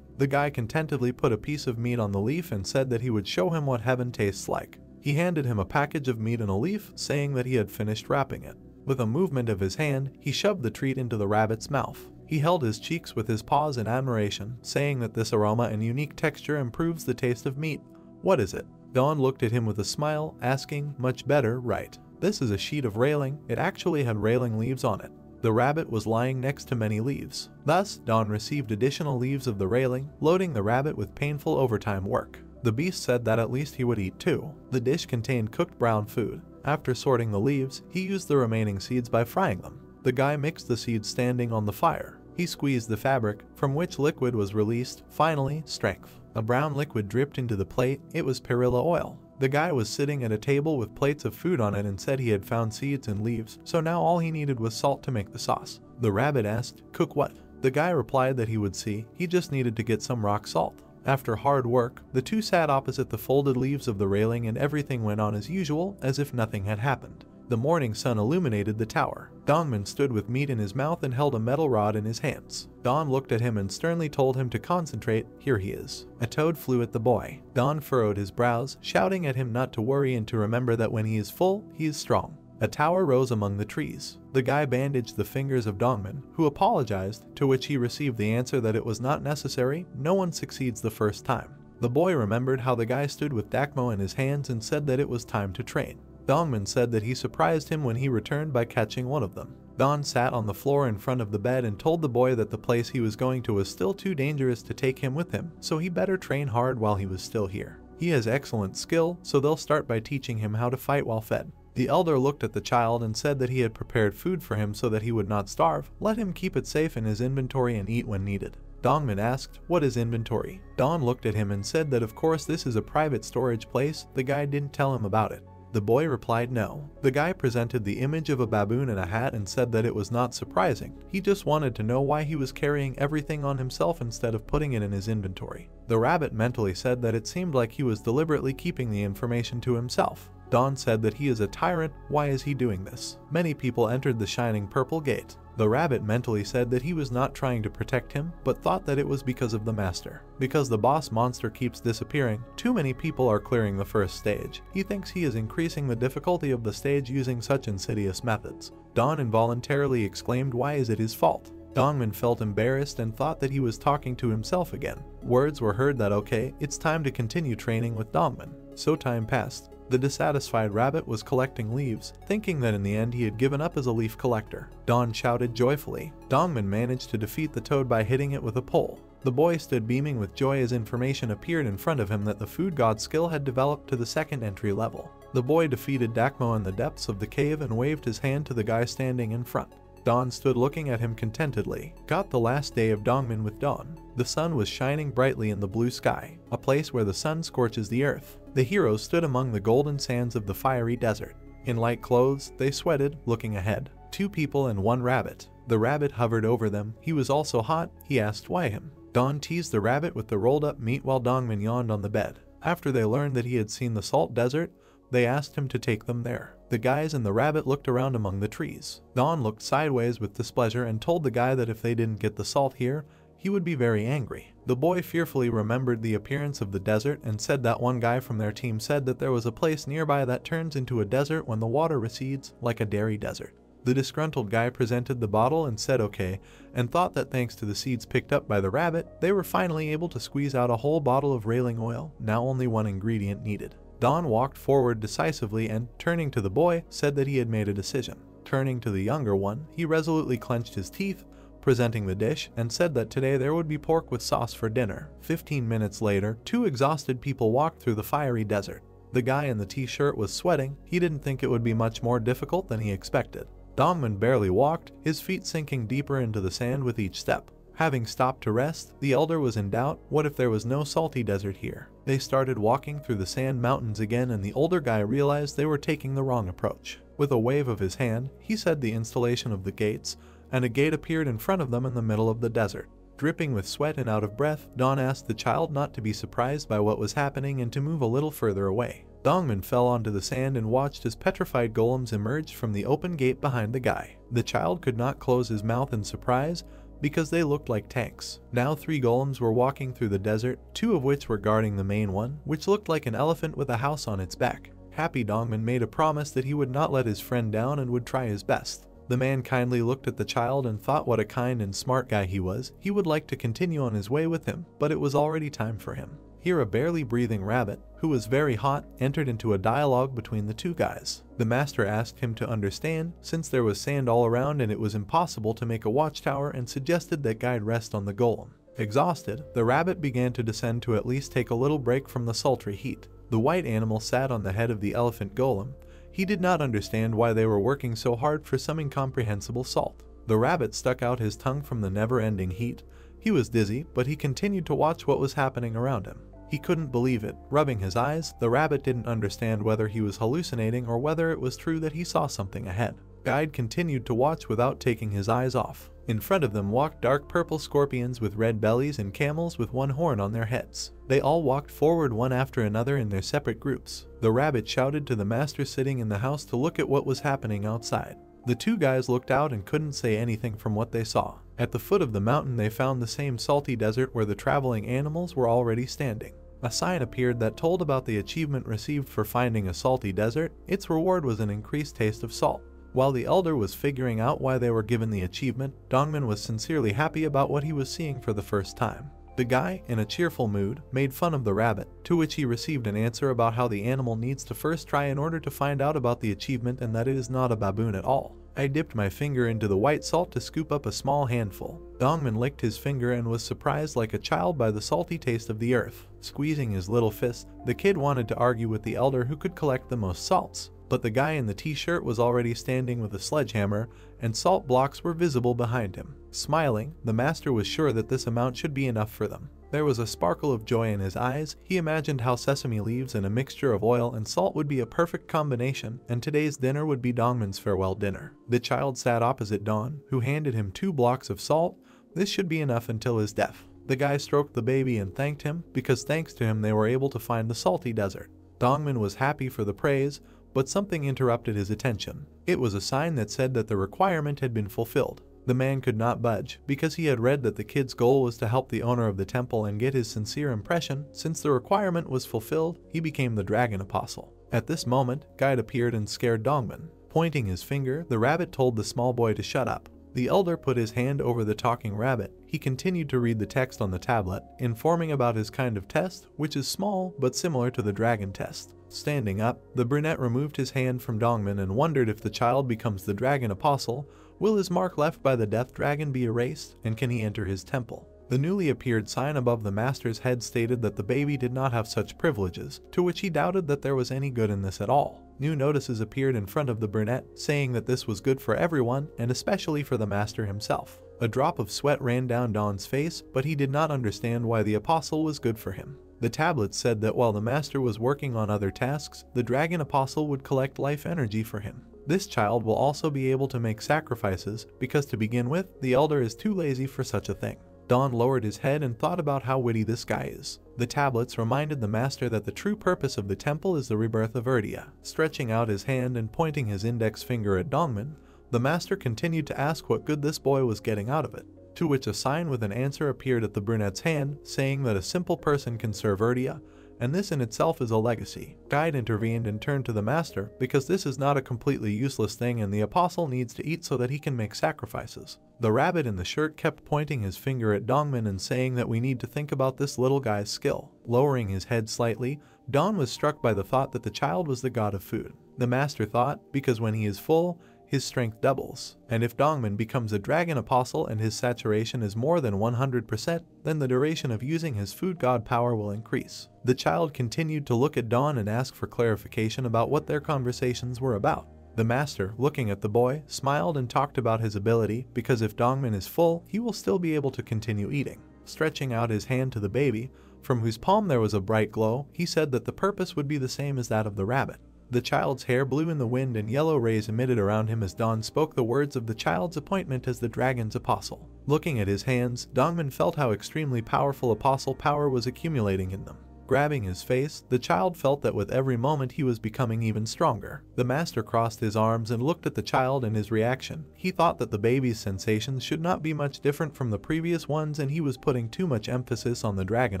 The guy contentedly put a piece of meat on the leaf and said that he would show him what heaven tastes like. He handed him a package of meat and a leaf, saying that he had finished wrapping it. With a movement of his hand, he shoved the treat into the rabbit's mouth. He held his cheeks with his paws in admiration, saying that this aroma and unique texture improves the taste of meat. What is it? Don looked at him with a smile, asking, much better, right? This is a sheet of railing. It actually had railing leaves on it. The rabbit was lying next to many leaves. Thus, Don received additional leaves of the railing, loading the rabbit with painful overtime work. The beast said that at least he would eat too. The dish contained cooked brown food. After sorting the leaves, he used the remaining seeds by frying them. The guy mixed the seeds standing on the fire. He squeezed the fabric, from which liquid was released. Finally, strength. A brown liquid dripped into the plate. It was perilla oil. The guy was sitting at a table with plates of food on it and said he had found seeds and leaves, so now all he needed was salt to make the sauce. The rabbit asked, "Cook what?" The guy replied that he would see, he just needed to get some rock salt. After hard work, the two sat opposite the folded leaves of the railing and everything went on as usual, as if nothing had happened. The morning sun illuminated the tower. Dongman stood with meat in his mouth and held a metal rod in his hands. Don looked at him and sternly told him to concentrate. Here he is. A toad flew at the boy. Don furrowed his brows, shouting at him not to worry and to remember that when he is full, he is strong. A tower rose among the trees. The guy bandaged the fingers of Dongman, who apologized, to which he received the answer that it was not necessary. No one succeeds the first time. The boy remembered how the guy stood with Dakmo in his hands and said that it was time to train. Dongman said that he surprised him when he returned by catching one of them. Don sat on the floor in front of the bed and told the boy that the place he was going to was still too dangerous to take him with him, so he better train hard while he was still here. He has excellent skill, so they'll start by teaching him how to fight while fed. The elder looked at the child and said that he had prepared food for him so that he would not starve. Let him keep it safe in his inventory and eat when needed. Dongman asked, "What is inventory?" Don looked at him and said that of course this is a private storage place. The guy didn't tell him about it. The boy replied no. The guy presented the image of a baboon in a hat and said that it was not surprising. He just wanted to know why he was carrying everything on himself instead of putting it in his inventory. The rabbit mentally said that it seemed like he was deliberately keeping the information to himself. Don said that he is a tyrant. Why is he doing this? Many people entered the shining purple gate. The rabbit mentally said that he was not trying to protect him, but thought that it was because of the master. Because the boss monster keeps disappearing, too many people are clearing the first stage. He thinks he is increasing the difficulty of the stage using such insidious methods. Don involuntarily exclaimed, "Why is it his fault?" Dongman felt embarrassed and thought that he was talking to himself again. Words were heard that okay, it's time to continue training with Dongman. So time passed. The dissatisfied rabbit was collecting leaves, thinking that in the end he had given up as a leaf collector. Don shouted joyfully. Dongman managed to defeat the toad by hitting it with a pole. The boy stood beaming with joy as information appeared in front of him that the food god skill had developed to the second entry level. The boy defeated Dakmo in the depths of the cave and waved his hand to the guy standing in front. Don stood looking at him contentedly. Got the last day of Dongman with Dawn. The sun was shining brightly in the blue sky, a place where the sun scorches the earth. The heroes stood among the golden sands of the fiery desert. In light clothes, they sweated, looking ahead. 2 people and 1 rabbit. The rabbit hovered over them. He was also hot. He asked why him. Don teased the rabbit with the rolled up meat while Dongman yawned on the bed. After they learned that he had seen the salt desert, they asked him to take them there. The guys and the rabbit looked around among the trees. Don looked sideways with displeasure and told the guy that if they didn't get the salt here, he would be very angry. The boy fearfully remembered the appearance of the desert and said that one guy from their team said that there was a place nearby that turns into a desert when the water recedes, like a dairy desert. The disgruntled guy presented the bottle and said okay, and thought that thanks to the seeds picked up by the rabbit, they were finally able to squeeze out a whole bottle of railing oil, now only one ingredient needed. Don walked forward decisively and, turning to the boy, said that he had made a decision. Turning to the younger one, he resolutely clenched his teeth, presenting the dish, and said that today there would be pork with sauce for dinner. 15 minutes later, 2 exhausted people walked through the fiery desert. The guy in the t-shirt was sweating. He didn't think it would be much more difficult than he expected. Dongman barely walked, his feet sinking deeper into the sand with each step. Having stopped to rest, the elder was in doubt. What if there was no salty desert here? They started walking through the sand mountains again and the older guy realized they were taking the wrong approach. With a wave of his hand, he said the installation of the gates, and a gate appeared in front of them in the middle of the desert. Dripping with sweat and out of breath, Don asked the child not to be surprised by what was happening and to move a little further away. Dongman fell onto the sand and watched as petrified golems emerged from the open gate behind the guy. The child could not close his mouth in surprise, because they looked like tanks. Now 3 golems were walking through the desert, 2 of which were guarding the main one, which looked like an elephant with a house on its back. Happy Dongman made a promise that he would not let his friend down and would try his best. The man kindly looked at the child and thought what a kind and smart guy he was. He would like to continue on his way with him, but it was already time for him. Here a barely breathing rabbit, who was very hot, entered into a dialogue between the 2 guys. The master asked him to understand, since there was sand all around and it was impossible to make a watchtower, and suggested that guide rest on the golem. Exhausted, the rabbit began to descend to at least take a little break from the sultry heat. The white animal sat on the head of the elephant golem. He did not understand why they were working so hard for some incomprehensible salt. The rabbit stuck out his tongue from the never-ending heat. He was dizzy, but he continued to watch what was happening around him. He couldn't believe it. Rubbing his eyes, the rabbit didn't understand whether he was hallucinating or whether it was true that he saw something ahead. Guide continued to watch without taking his eyes off. In front of them walked dark purple scorpions with red bellies and camels with one horn on their heads. They all walked forward one after another in their separate groups. The rabbit shouted to the master sitting in the house to look at what was happening outside. The two guys looked out and couldn't say anything from what they saw. At the foot of the mountain they found the same salty desert where the traveling animals were already standing. A sign appeared that told about the achievement received for finding a salty desert. Its reward was an increased taste of salt. While the elder was figuring out why they were given the achievement, Dongmin was sincerely happy about what he was seeing for the first time. The guy, in a cheerful mood, made fun of the rabbit, to which he received an answer about how the animal needs to first try in order to find out about the achievement and that it is not a baboon at all. I dipped my finger into the white salt to scoop up a small handful. Dongmin licked his finger and was surprised like a child by the salty taste of the earth. Squeezing his little fist, the kid wanted to argue with the elder who could collect the most salts. But the guy in the t-shirt was already standing with a sledgehammer, and salt blocks were visible behind him. Smiling, the master was sure that this amount should be enough for them. There was a sparkle of joy in his eyes. He imagined how sesame leaves and a mixture of oil and salt would be a perfect combination, and today's dinner would be Dongmin's farewell dinner. The child sat opposite Don, who handed him 2 blocks of salt. This should be enough until his death. The guy stroked the baby and thanked him, because thanks to him they were able to find the salty desert. Dongmin was happy for the praise, but something interrupted his attention. It was a sign that said that the requirement had been fulfilled. The man could not budge, because he had read that the kid's goal was to help the owner of the temple and get his sincere impression. Since the requirement was fulfilled, he became the dragon apostle. At this moment, Guide appeared and scared Dongmin. Pointing his finger, the rabbit told the small boy to shut up. The elder put his hand over the talking rabbit. He continued to read the text on the tablet, informing about his kind of test, which is small but similar to the dragon test. Standing up, the brunette removed his hand from Dongmin and wondered if the child becomes the dragon apostle, will his mark left by the death dragon be erased, and can he enter his temple? The newly appeared sign above the master's head stated that the baby did not have such privileges, to which he doubted that there was any good in this at all. New notices appeared in front of the brunette, saying that this was good for everyone, and especially for the master himself. A drop of sweat ran down Don's face, but he did not understand why the apostle was good for him. The tablets said that while the master was working on other tasks, the dragon apostle would collect life energy for him. This child will also be able to make sacrifices, because to begin with, the elder is too lazy for such a thing. Don lowered his head and thought about how witty this guy is. The tablets reminded the master that the true purpose of the temple is the rebirth of Erdia. Stretching out his hand and pointing his index finger at Dongmin, the master continued to ask what good this boy was getting out of it, to which a sign with an answer appeared at the brunette's hand, saying that a simple person can serve Erdia, and this in itself is a legacy. Guide intervened and turned to the master, because this is not a completely useless thing and the apostle needs to eat so that he can make sacrifices. The rabbit in the shirt kept pointing his finger at Dongmin and saying that we need to think about this little guy's skill. Lowering his head slightly, Don was struck by the thought that the child was the god of food. The master thought, because when he is full, his strength doubles, and if Dongmin becomes a dragon apostle and his saturation is more than 100%, then the duration of using his food god power will increase. The child continued to look at Don and ask for clarification about what their conversations were about. The master, looking at the boy, smiled and talked about his ability, because if Dongmin is full, he will still be able to continue eating. Stretching out his hand to the baby, from whose palm there was a bright glow, he said that the purpose would be the same as that of the rabbit. The child's hair blew in the wind and yellow rays emitted around him as Don spoke the words of the child's appointment as the dragon's apostle. Looking at his hands, Dongmin felt how extremely powerful apostle power was accumulating in them. Grabbing his face, the child felt that with every moment he was becoming even stronger. The master crossed his arms and looked at the child and his reaction. He thought that the baby's sensations should not be much different from the previous ones and he was putting too much emphasis on the dragon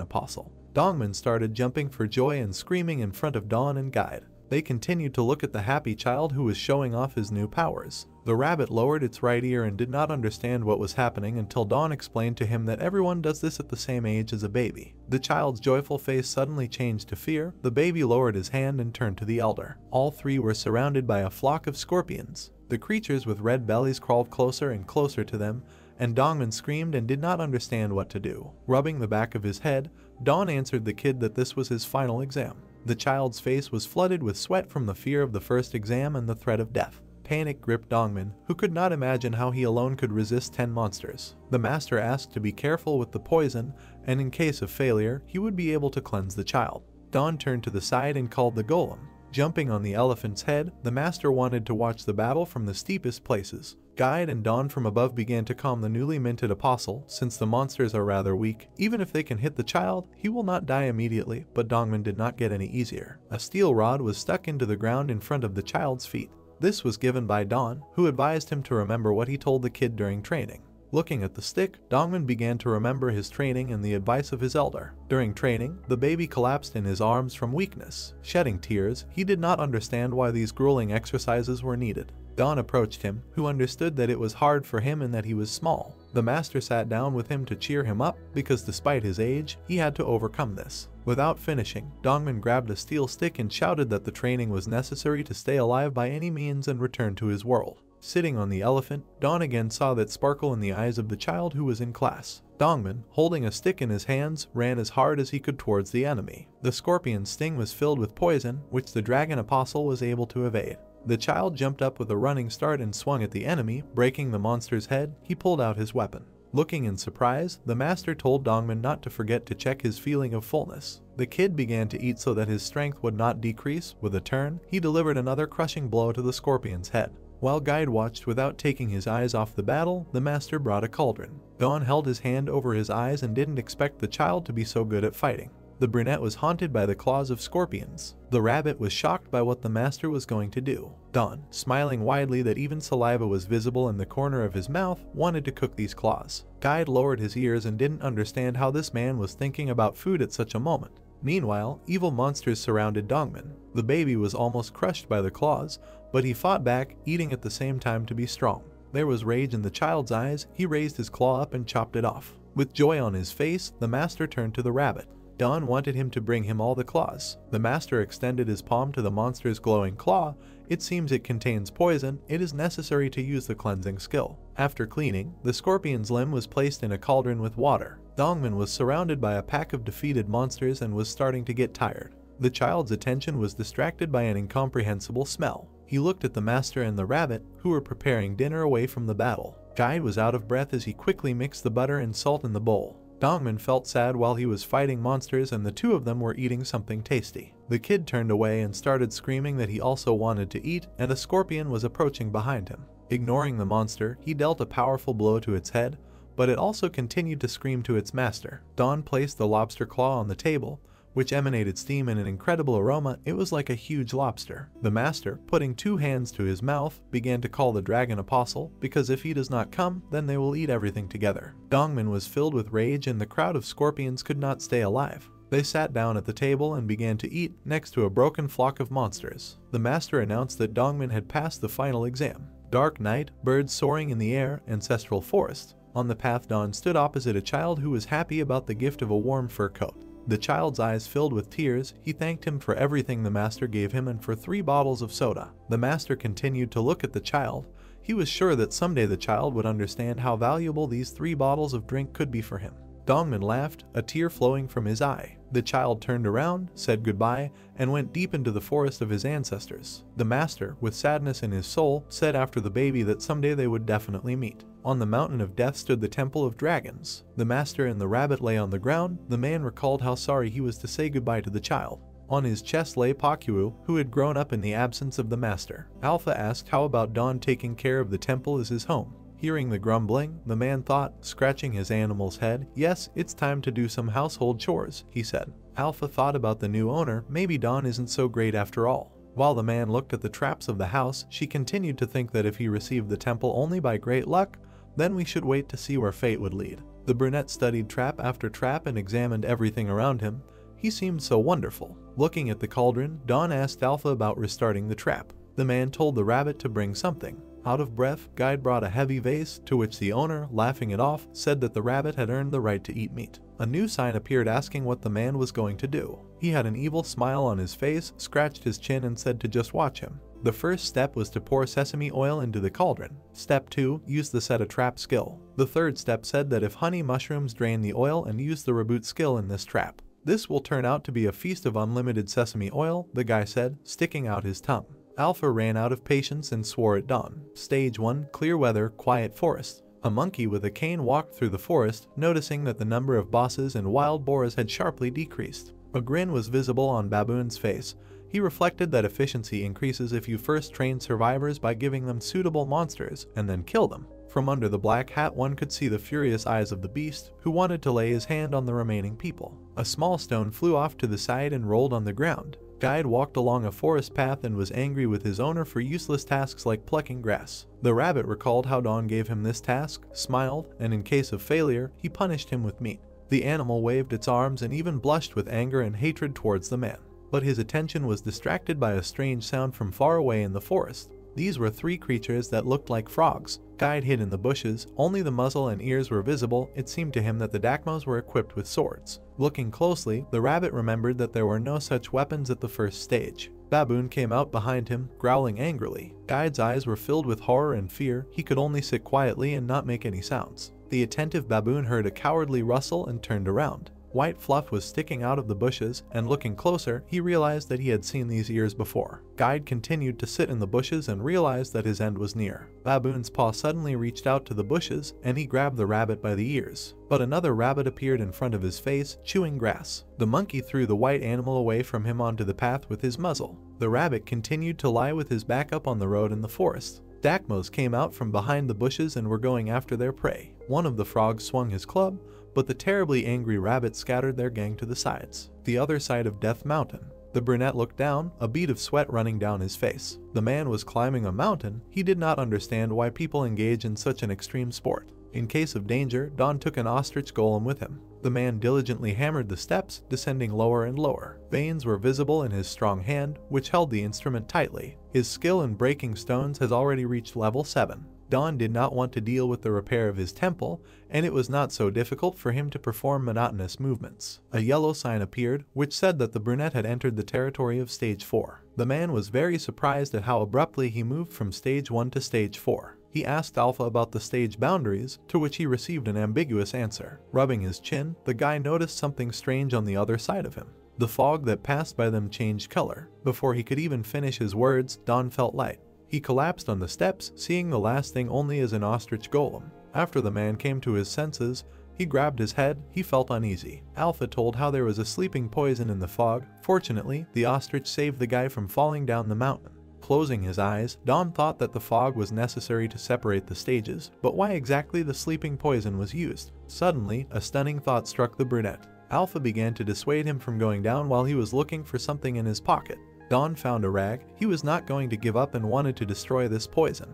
apostle. Dongmin started jumping for joy and screaming in front of Don and Guide. They continued to look at the happy child who was showing off his new powers. The rabbit lowered its right ear and did not understand what was happening until Don explained to him that everyone does this at the same age as a baby. The child's joyful face suddenly changed to fear. The baby lowered his hand and turned to the elder. All three were surrounded by a flock of scorpions. The creatures with red bellies crawled closer and closer to them, and Dongmin screamed and did not understand what to do. Rubbing the back of his head, Don answered the kid that this was his final exam. The child's face was flooded with sweat from the fear of the first exam and the threat of death. Panic gripped Dongmin, who could not imagine how he alone could resist 10 monsters. The master asked to be careful with the poison, and in case of failure, he would be able to cleanse the child. Dawn turned to the side and called the golem. Jumping on the elephant's head, the master wanted to watch the battle from the steepest places. Guide and Dawn from above began to calm the newly minted apostle. Since the monsters are rather weak, even if they can hit the child, he will not die immediately, but Dongmin did not get any easier. A steel rod was stuck into the ground in front of the child's feet. This was given by Dawn, who advised him to remember what he told the kid during training. Looking at the stick, Dongmin began to remember his training and the advice of his elder. During training, the baby collapsed in his arms from weakness. Shedding tears, he did not understand why these grueling exercises were needed. Dawn approached him, who understood that it was hard for him and that he was small. The master sat down with him to cheer him up, because despite his age, he had to overcome this. Without finishing, Dongmin grabbed a steel stick and shouted that the training was necessary to stay alive by any means and return to his world. Sitting on the elephant, Dawn again saw that sparkle in the eyes of the child who was in class. Dongmin, holding a stick in his hands, ran as hard as he could towards the enemy. The scorpion's sting was filled with poison, which the dragon apostle was able to evade. The child jumped up with a running start and swung at the enemy, breaking the monster's head. He pulled out his weapon. Looking in surprise, the master told Dongmin not to forget to check his feeling of fullness. The kid began to eat so that his strength would not decrease. With a turn, he delivered another crushing blow to the scorpion's head. While Guide watched without taking his eyes off the battle, the master brought a cauldron. Dawn held his hand over his eyes and didn't expect the child to be so good at fighting. The brunette was haunted by the claws of scorpions. The rabbit was shocked by what the master was going to do. Dawn, smiling widely that even saliva was visible in the corner of his mouth, wanted to cook these claws. Guide lowered his ears and didn't understand how this man was thinking about food at such a moment. Meanwhile, evil monsters surrounded Dongmin. The baby was almost crushed by the claws, but he fought back, eating at the same time to be strong. There was rage in the child's eyes. He raised his claw up and chopped it off. With joy on his face, the master turned to the rabbit. Dawn wanted him to bring him all the claws. The master extended his palm to the monster's glowing claw. It seems it contains poison. It is necessary to use the cleansing skill. After cleaning, the scorpion's limb was placed in a cauldron with water. Dongmin was surrounded by a pack of defeated monsters and was starting to get tired. The child's attention was distracted by an incomprehensible smell. He looked at the master and the rabbit, who were preparing dinner away from the battle. Guide was out of breath as he quickly mixed the butter and salt in the bowl. Dongmin felt sad while he was fighting monsters, and the two of them were eating something tasty. The kid turned away and started screaming that he also wanted to eat, and a scorpion was approaching behind him. Ignoring the monster, he dealt a powerful blow to its head, but it also continued to scream to its master. Dawn placed the lobster claw on the table, which emanated steam and an incredible aroma. It was like a huge lobster. The master, putting 2 hands to his mouth, began to call the dragon apostle, because if he does not come, then they will eat everything together. Dongmin was filled with rage and the crowd of scorpions could not stay alive. They sat down at the table and began to eat next to a broken flock of monsters. The master announced that Dongmin had passed the final exam. Dark night, birds soaring in the air, ancestral forest. On the path, Dawn stood opposite a child who was happy about the gift of a warm fur coat. The child's eyes filled with tears. He thanked him for everything the master gave him and for 3 bottles of soda. The master continued to look at the child. He was sure that someday the child would understand how valuable these 3 bottles of drink could be for him. Dongmin laughed, a tear flowing from his eye. The child turned around, said goodbye, and went deep into the forest of his ancestors. The master, with sadness in his soul, said after the baby that someday they would definitely meet. On the mountain of death stood the temple of dragons. The master and the rabbit lay on the ground. The man recalled how sorry he was to say goodbye to the child. On his chest lay Pakyu, who had grown up in the absence of the master. Alpha asked how about Dawn taking care of the temple as his home. Hearing the grumbling, the man thought, scratching his animal's head, "Yes, it's time to do some household chores," he said. Alpha thought about the new owner. Maybe Dawn isn't so great after all. While the man looked at the traps of the house, she continued to think that if he received the temple only by great luck, then we should wait to see where fate would lead. The brunette studied trap after trap and examined everything around him. He seemed so wonderful. Looking at the cauldron, Dawn asked Alpha about restarting the trap. The man told the rabbit to bring something. Out of breath, Guide brought a heavy vase, to which the owner, laughing it off, said that the rabbit had earned the right to eat meat. A new sign appeared asking what the man was going to do. He had an evil smile on his face, scratched his chin and said to just watch him. The first step was to pour sesame oil into the cauldron. Step 2, use the set a trap skill. The third step said that if honey mushrooms drain the oil and use the reboot skill in this trap. This will turn out to be a feast of unlimited sesame oil, the guy said, sticking out his tongue. Alpha ran out of patience and swore at Dawn. Stage 1, Clear Weather, Quiet Forest. A monkey with a cane walked through the forest, noticing that the number of bosses and wild boars had sharply decreased. A grin was visible on Baboon's face. He reflected that efficiency increases if you first train survivors by giving them suitable monsters and then kill them. From under the black hat one could see the furious eyes of the beast, who wanted to lay his hand on the remaining people. A small stone flew off to the side and rolled on the ground. Guide walked along a forest path and was angry with his owner for useless tasks like plucking grass. The rabbit recalled how Dawn gave him this task, smiled, and in case of failure, he punished him with meat. The animal waved its arms and even blushed with anger and hatred towards the man. But his attention was distracted by a strange sound from far away in the forest. These were 3 creatures that looked like frogs. Guide hid in the bushes, only the muzzle and ears were visible. It seemed to him that the Dakmos were equipped with swords. Looking closely, the rabbit remembered that there were no such weapons at the first stage. Baboon came out behind him, growling angrily. Guide's eyes were filled with horror and fear. He could only sit quietly and not make any sounds. The attentive Baboon heard a cowardly rustle and turned around. White fluff was sticking out of the bushes, and looking closer, he realized that he had seen these ears before. Guide continued to sit in the bushes and realized that his end was near. Baboon's paw suddenly reached out to the bushes, and he grabbed the rabbit by the ears. But another rabbit appeared in front of his face, chewing grass. The monkey threw the white animal away from him onto the path with his muzzle. The rabbit continued to lie with his back up on the road in the forest. Dakmos came out from behind the bushes and were going after their prey. One of the frogs swung his club, but the terribly angry rabbit scattered their gang to the sides. The other side of Death Mountain. The brunette looked down, a bead of sweat running down his face. The man was climbing a mountain. He did not understand why people engage in such an extreme sport. In case of danger, Dawn took an ostrich golem with him. The man diligently hammered the steps, descending lower and lower. Veins were visible in his strong hand, which held the instrument tightly. His skill in breaking stones has already reached level 7. Dawn did not want to deal with the repair of his temple, and it was not so difficult for him to perform monotonous movements. A yellow sign appeared, which said that the brunette had entered the territory of Stage 4. The man was very surprised at how abruptly he moved from Stage 1 to Stage 4. He asked Alpha about the stage boundaries, to which he received an ambiguous answer. Rubbing his chin, the guy noticed something strange on the other side of him. The fog that passed by them changed color. Before he could even finish his words, Dawn felt light. He collapsed on the steps, seeing the last thing only as an ostrich golem. After the man came to his senses, he grabbed his head. He felt uneasy. Alpha told how there was a sleeping poison in the fog. Fortunately, the ostrich saved the guy from falling down the mountain. Closing his eyes, Dawn thought that the fog was necessary to separate the stages, but why exactly the sleeping poison was used? Suddenly, a stunning thought struck the brunette. Alpha began to dissuade him from going down while he was looking for something in his pocket. Dawn found a rag. He was not going to give up and wanted to destroy this poison.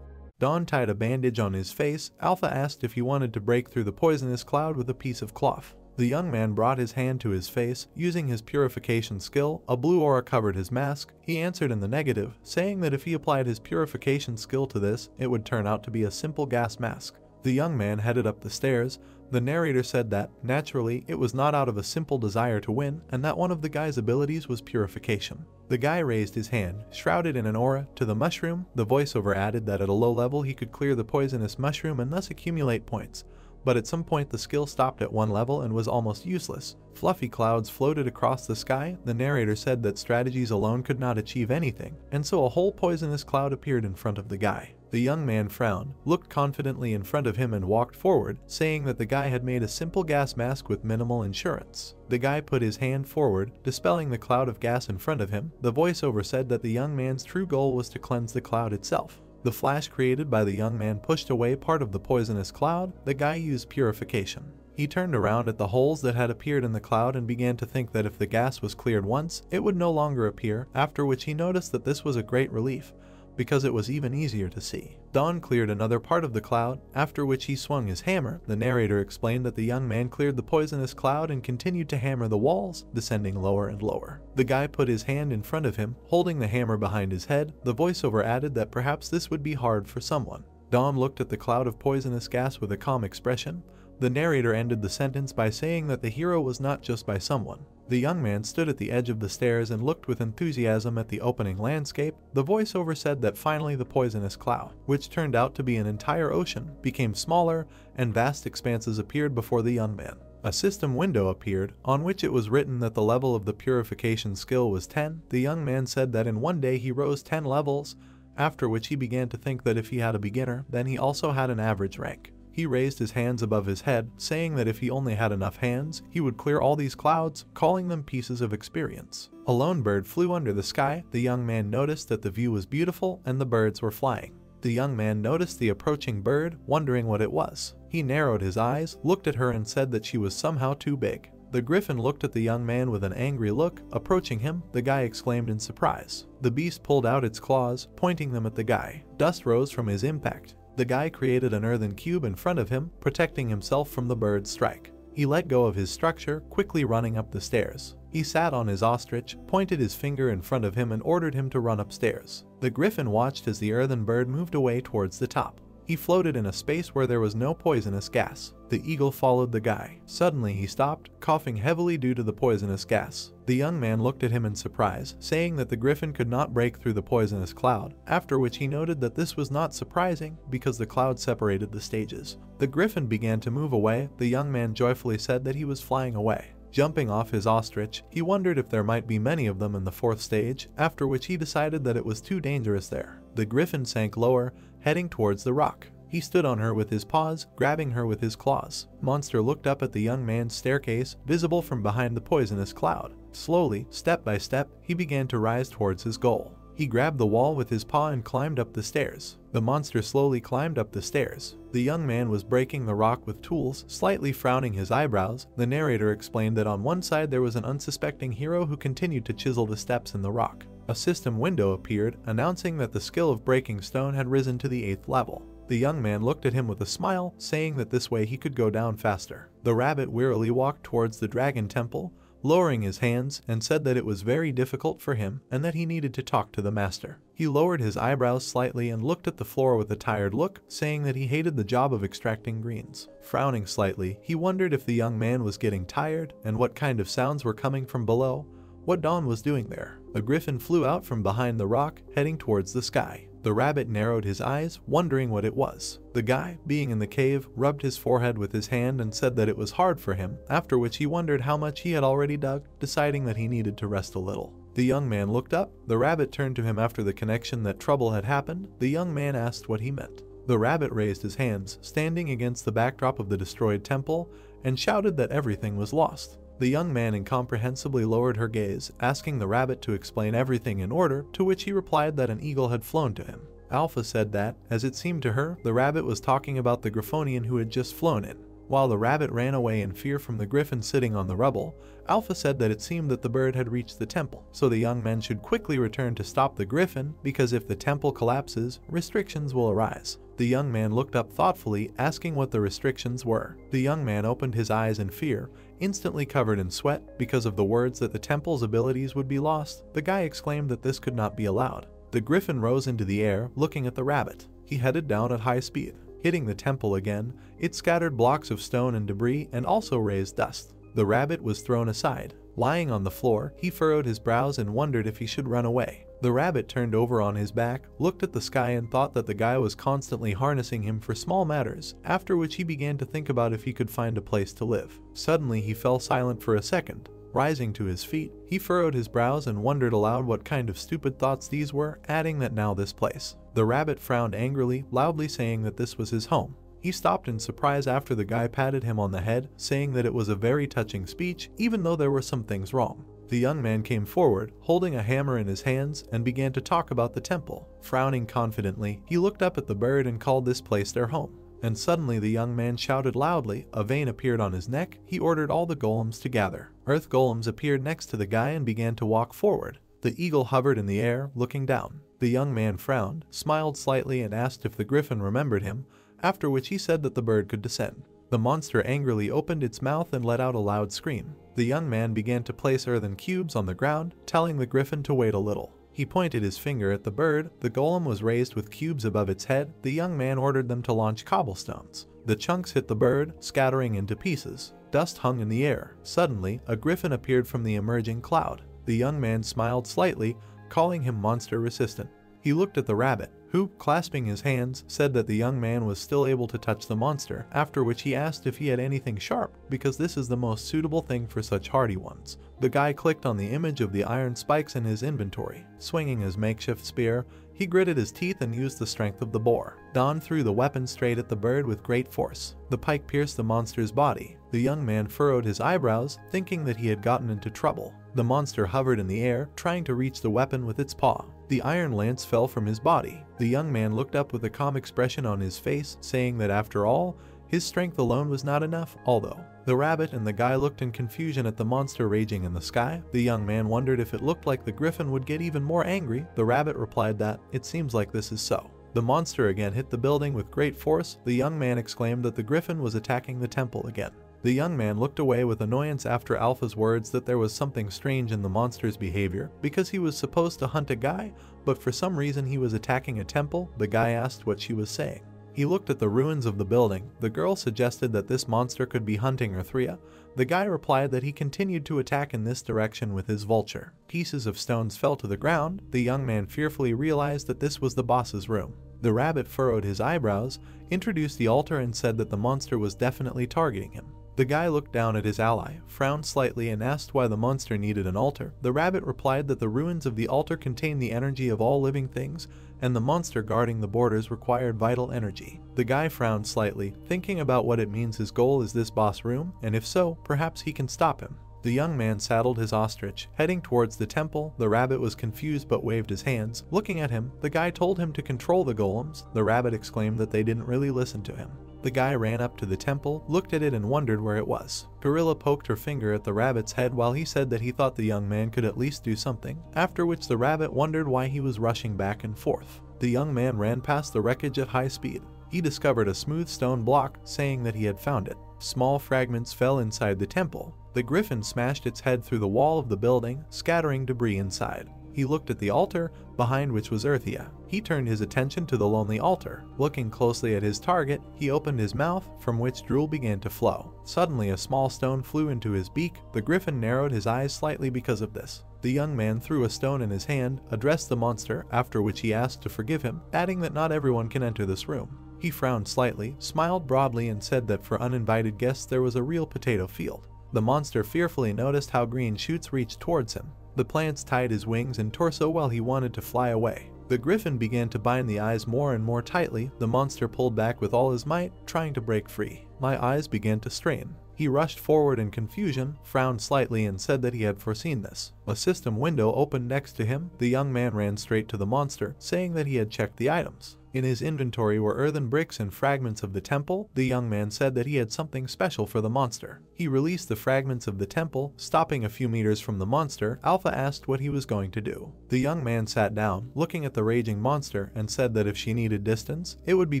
Dawn tied a bandage on his face. Alpha asked if he wanted to break through the poisonous cloud with a piece of cloth. The young man brought his hand to his face. Using his purification skill, a blue aura covered his mask. He answered in the negative, saying that if he applied his purification skill to this, it would turn out to be a simple gas mask. The young man headed up the stairs. The narrator said that, naturally, it was not out of a simple desire to win, and that one of the guy's abilities was purification. The guy raised his hand, shrouded in an aura, to the mushroom. The voiceover added that at a low level he could clear the poisonous mushroom and thus accumulate points. But at some point the skill stopped at one level and was almost useless. Fluffy clouds floated across the sky. The narrator said that strategies alone could not achieve anything, and so a whole poisonous cloud appeared in front of the guy. The young man frowned, looked confidently in front of him and walked forward, saying that the guy had made a simple gas mask with minimal insurance. The guy put his hand forward, dispelling the cloud of gas in front of him. The voiceover said that the young man's true goal was to cleanse the cloud itself. The flash created by the young man pushed away part of the poisonous cloud. The guy used purification. He turned around at the holes that had appeared in the cloud and began to think that if the gas was cleared once, it would no longer appear, after which he noticed that this was a great relief, because it was even easier to see. Dawn cleared another part of the cloud, after which he swung his hammer. The narrator explained that the young man cleared the poisonous cloud and continued to hammer the walls, descending lower and lower. The guy put his hand in front of him, holding the hammer behind his head. The voiceover added that perhaps this would be hard for someone. Dawn looked at the cloud of poisonous gas with a calm expression. The narrator ended the sentence by saying that the hero was not just by someone. The young man stood at the edge of the stairs and looked with enthusiasm at the opening landscape. The voiceover said that finally the poisonous cloud, which turned out to be an entire ocean, became smaller, and vast expanses appeared before the young man. A system window appeared, on which it was written that the level of the purification skill was 10. The young man said that in one day he rose 10 levels, after which he began to think that if he had a beginner, then he also had an average rank. He raised his hands above his head, saying that if he only had enough hands, he would clear all these clouds, calling them pieces of experience. A lone bird flew under the sky. The young man noticed that the view was beautiful and the birds were flying. The young man noticed the approaching bird, wondering what it was. He narrowed his eyes, looked at her and said that she was somehow too big. The griffin looked at the young man with an angry look. Approaching him, the guy exclaimed in surprise. The beast pulled out its claws, pointing them at the guy. Dust rose from his impact. The guy created an earthen cube in front of him, protecting himself from the bird's strike. He let go of his structure, quickly running up the stairs. He sat on his ostrich, pointed his finger in front of him and ordered him to run upstairs. The griffin watched as the earthen bird moved away towards the top. He floated in a space where there was no poisonous gas. The eagle followed the guy. Suddenly he stopped, coughing heavily due to the poisonous gas. The young man looked at him in surprise, saying that the griffin could not break through the poisonous cloud, after which he noted that this was not surprising because the cloud separated the stages. The griffin began to move away. The young man joyfully said that he was flying away. Jumping off his ostrich, he wondered if there might be many of them in the 4th stage, after which he decided that it was too dangerous there. The griffin sank lower, heading towards the rock. He stood on her with his paws, grabbing her with his claws. Monster looked up at the young man's staircase, visible from behind the poisonous cloud. Slowly, step by step, he began to rise towards his goal. He grabbed the wall with his paw and climbed up the stairs. The monster slowly climbed up the stairs. The young man was breaking the rock with tools, slightly frowning his eyebrows. The narrator explained that on one side there was an unsuspecting hero who continued to chisel the steps in the rock. A system window appeared, announcing that the skill of breaking stone had risen to the 8th level. The young man looked at him with a smile, saying that this way he could go down faster. The rabbit wearily walked towards the dragon temple, lowering his hands, and said that it was very difficult for him and that he needed to talk to the master. He lowered his eyebrows slightly and looked at the floor with a tired look, saying that he hated the job of extracting greens. Frowning slightly, he wondered if the young man was getting tired and what kind of sounds were coming from below, what Dawn was doing there. A griffin flew out from behind the rock, heading towards the sky. The rabbit narrowed his eyes, wondering what it was. The guy, being in the cave, rubbed his forehead with his hand and said that it was hard for him, after which he wondered how much he had already dug, deciding that he needed to rest a little. The young man looked up. The rabbit turned to him after the connection that trouble had happened. The young man asked what he meant. The rabbit raised his hands, standing against the backdrop of the destroyed temple, and shouted that everything was lost. The young man incomprehensibly lowered her gaze, asking the rabbit to explain everything in order, to which he replied that an eagle had flown to him. Alpha said that, as it seemed to her, the rabbit was talking about the Griffonian who had just flown in. While the rabbit ran away in fear from the griffin sitting on the rubble, Alpha said that it seemed that the bird had reached the temple, so the young men should quickly return to stop the griffin, because if the temple collapses, restrictions will arise. The young man looked up thoughtfully, asking what the restrictions were. The young man opened his eyes in fear, instantly covered in sweat, because of the words that the temple's abilities would be lost. The guy exclaimed that this could not be allowed. The griffin rose into the air, looking at the rabbit. He headed down at high speed. Hitting the temple again, it scattered blocks of stone and debris and also raised dust. The rabbit was thrown aside. Lying on the floor, he furrowed his brows and wondered if he should run away. The rabbit turned over on his back, looked at the sky and thought that the guy was constantly harnessing him for small matters, after which he began to think about if he could find a place to live. Suddenly he fell silent for a second. Rising to his feet, he furrowed his brows and wondered aloud what kind of stupid thoughts these were, adding that now this place. The rabbit frowned angrily, loudly saying that this was his home. He stopped in surprise after the guy patted him on the head, saying that it was a very touching speech, even though there were some things wrong. The young man came forward, holding a hammer in his hands, and began to talk about the temple. Frowning confidently, he looked up at the bird and called this place their home. And suddenly the young man shouted loudly. A vein appeared on his neck. He ordered all the golems to gather. Earth golems appeared next to the guy and began to walk forward. The eagle hovered in the air, looking down. The young man frowned, smiled slightly and asked if the griffin remembered him, after which he said that the bird could descend. The monster angrily opened its mouth and let out a loud scream. The young man began to place earthen cubes on the ground, telling the griffin to wait a little. He pointed his finger at the bird. The golem was raised with cubes above its head. The young man ordered them to launch cobblestones. The chunks hit the bird, scattering into pieces. Dust hung in the air. Suddenly, a griffin appeared from the emerging cloud. The young man smiled slightly, calling him monster resistant. He looked at the rabbit, Hoop, clasping his hands, said that the young man was still able to touch the monster, after which he asked if he had anything sharp, because this is the most suitable thing for such hardy ones. The guy clicked on the image of the iron spikes in his inventory. Swinging his makeshift spear, he gritted his teeth and used the strength of the boar. Don threw the weapon straight at the bird with great force. The pike pierced the monster's body. The young man furrowed his eyebrows, thinking that he had gotten into trouble. The monster hovered in the air, trying to reach the weapon with its paw. The iron lance fell from his body. The young man looked up with a calm expression on his face, saying that after all, his strength alone was not enough, although. The rabbit and the guy looked in confusion at the monster raging in the sky. The young man wondered if it looked like the griffin would get even more angry. The rabbit replied that, "It seems like this is so." The monster again hit the building with great force. The young man exclaimed that the griffin was attacking the temple again. The young man looked away with annoyance after Alpha's words that there was something strange in the monster's behavior, because he was supposed to hunt a guy, but for some reason he was attacking a temple. The guy asked what she was saying. He looked at the ruins of the building. The girl suggested that this monster could be hunting Arthrea. The guy replied that he continued to attack in this direction with his vulture. Pieces of stones fell to the ground. The young man fearfully realized that this was the boss's room. The rabbit furrowed his eyebrows, introduced the altar, and said that the monster was definitely targeting him. The guy looked down at his ally, frowned slightly, and asked why the monster needed an altar. The rabbit replied that the ruins of the altar contained the energy of all living things, and the monster guarding the borders required vital energy. The guy frowned slightly, thinking about what it means his goal is this boss room, and if so, perhaps he can stop him. The young man saddled his ostrich, heading towards the temple. The rabbit was confused but waved his hands. Looking at him, the guy told him to control the golems. The rabbit exclaimed that they didn't really listen to him. The guy ran up to the temple, looked at it, and wondered where it was. Gorilla poked her finger at the rabbit's head while he said that he thought the young man could at least do something, after which the rabbit wondered why he was rushing back and forth. The young man ran past the wreckage at high speed. He discovered a smooth stone block, saying that he had found it. Small fragments fell inside the temple. The griffin smashed its head through the wall of the building, scattering debris inside. He looked at the altar, behind which was Arthea. He turned his attention to the lonely altar. Looking closely at his target, he opened his mouth, from which drool began to flow. Suddenly a small stone flew into his beak. The griffin narrowed his eyes slightly because of this. The young man threw a stone in his hand, addressed the monster, after which he asked to forgive him, adding that not everyone can enter this room. He frowned slightly, smiled broadly, and said that for uninvited guests there was a real potato field. The monster fearfully noticed how green shoots reached towards him. The plants tied his wings and torso while he wanted to fly away. The griffin began to bind the eyes more and more tightly. The monster pulled back with all his might, trying to break free. My eyes began to strain. He rushed forward in confusion, frowned slightly, and said that he had foreseen this. A system window opened next to him. The young man ran straight to the monster, saying that he had checked the items. In his inventory were earthen bricks and fragments of the temple. The young man said that he had something special for the monster. He released the fragments of the temple, stopping a few meters from the monster. Alpha asked what he was going to do. The young man sat down, looking at the raging monster, and said that if she needed distance, it would be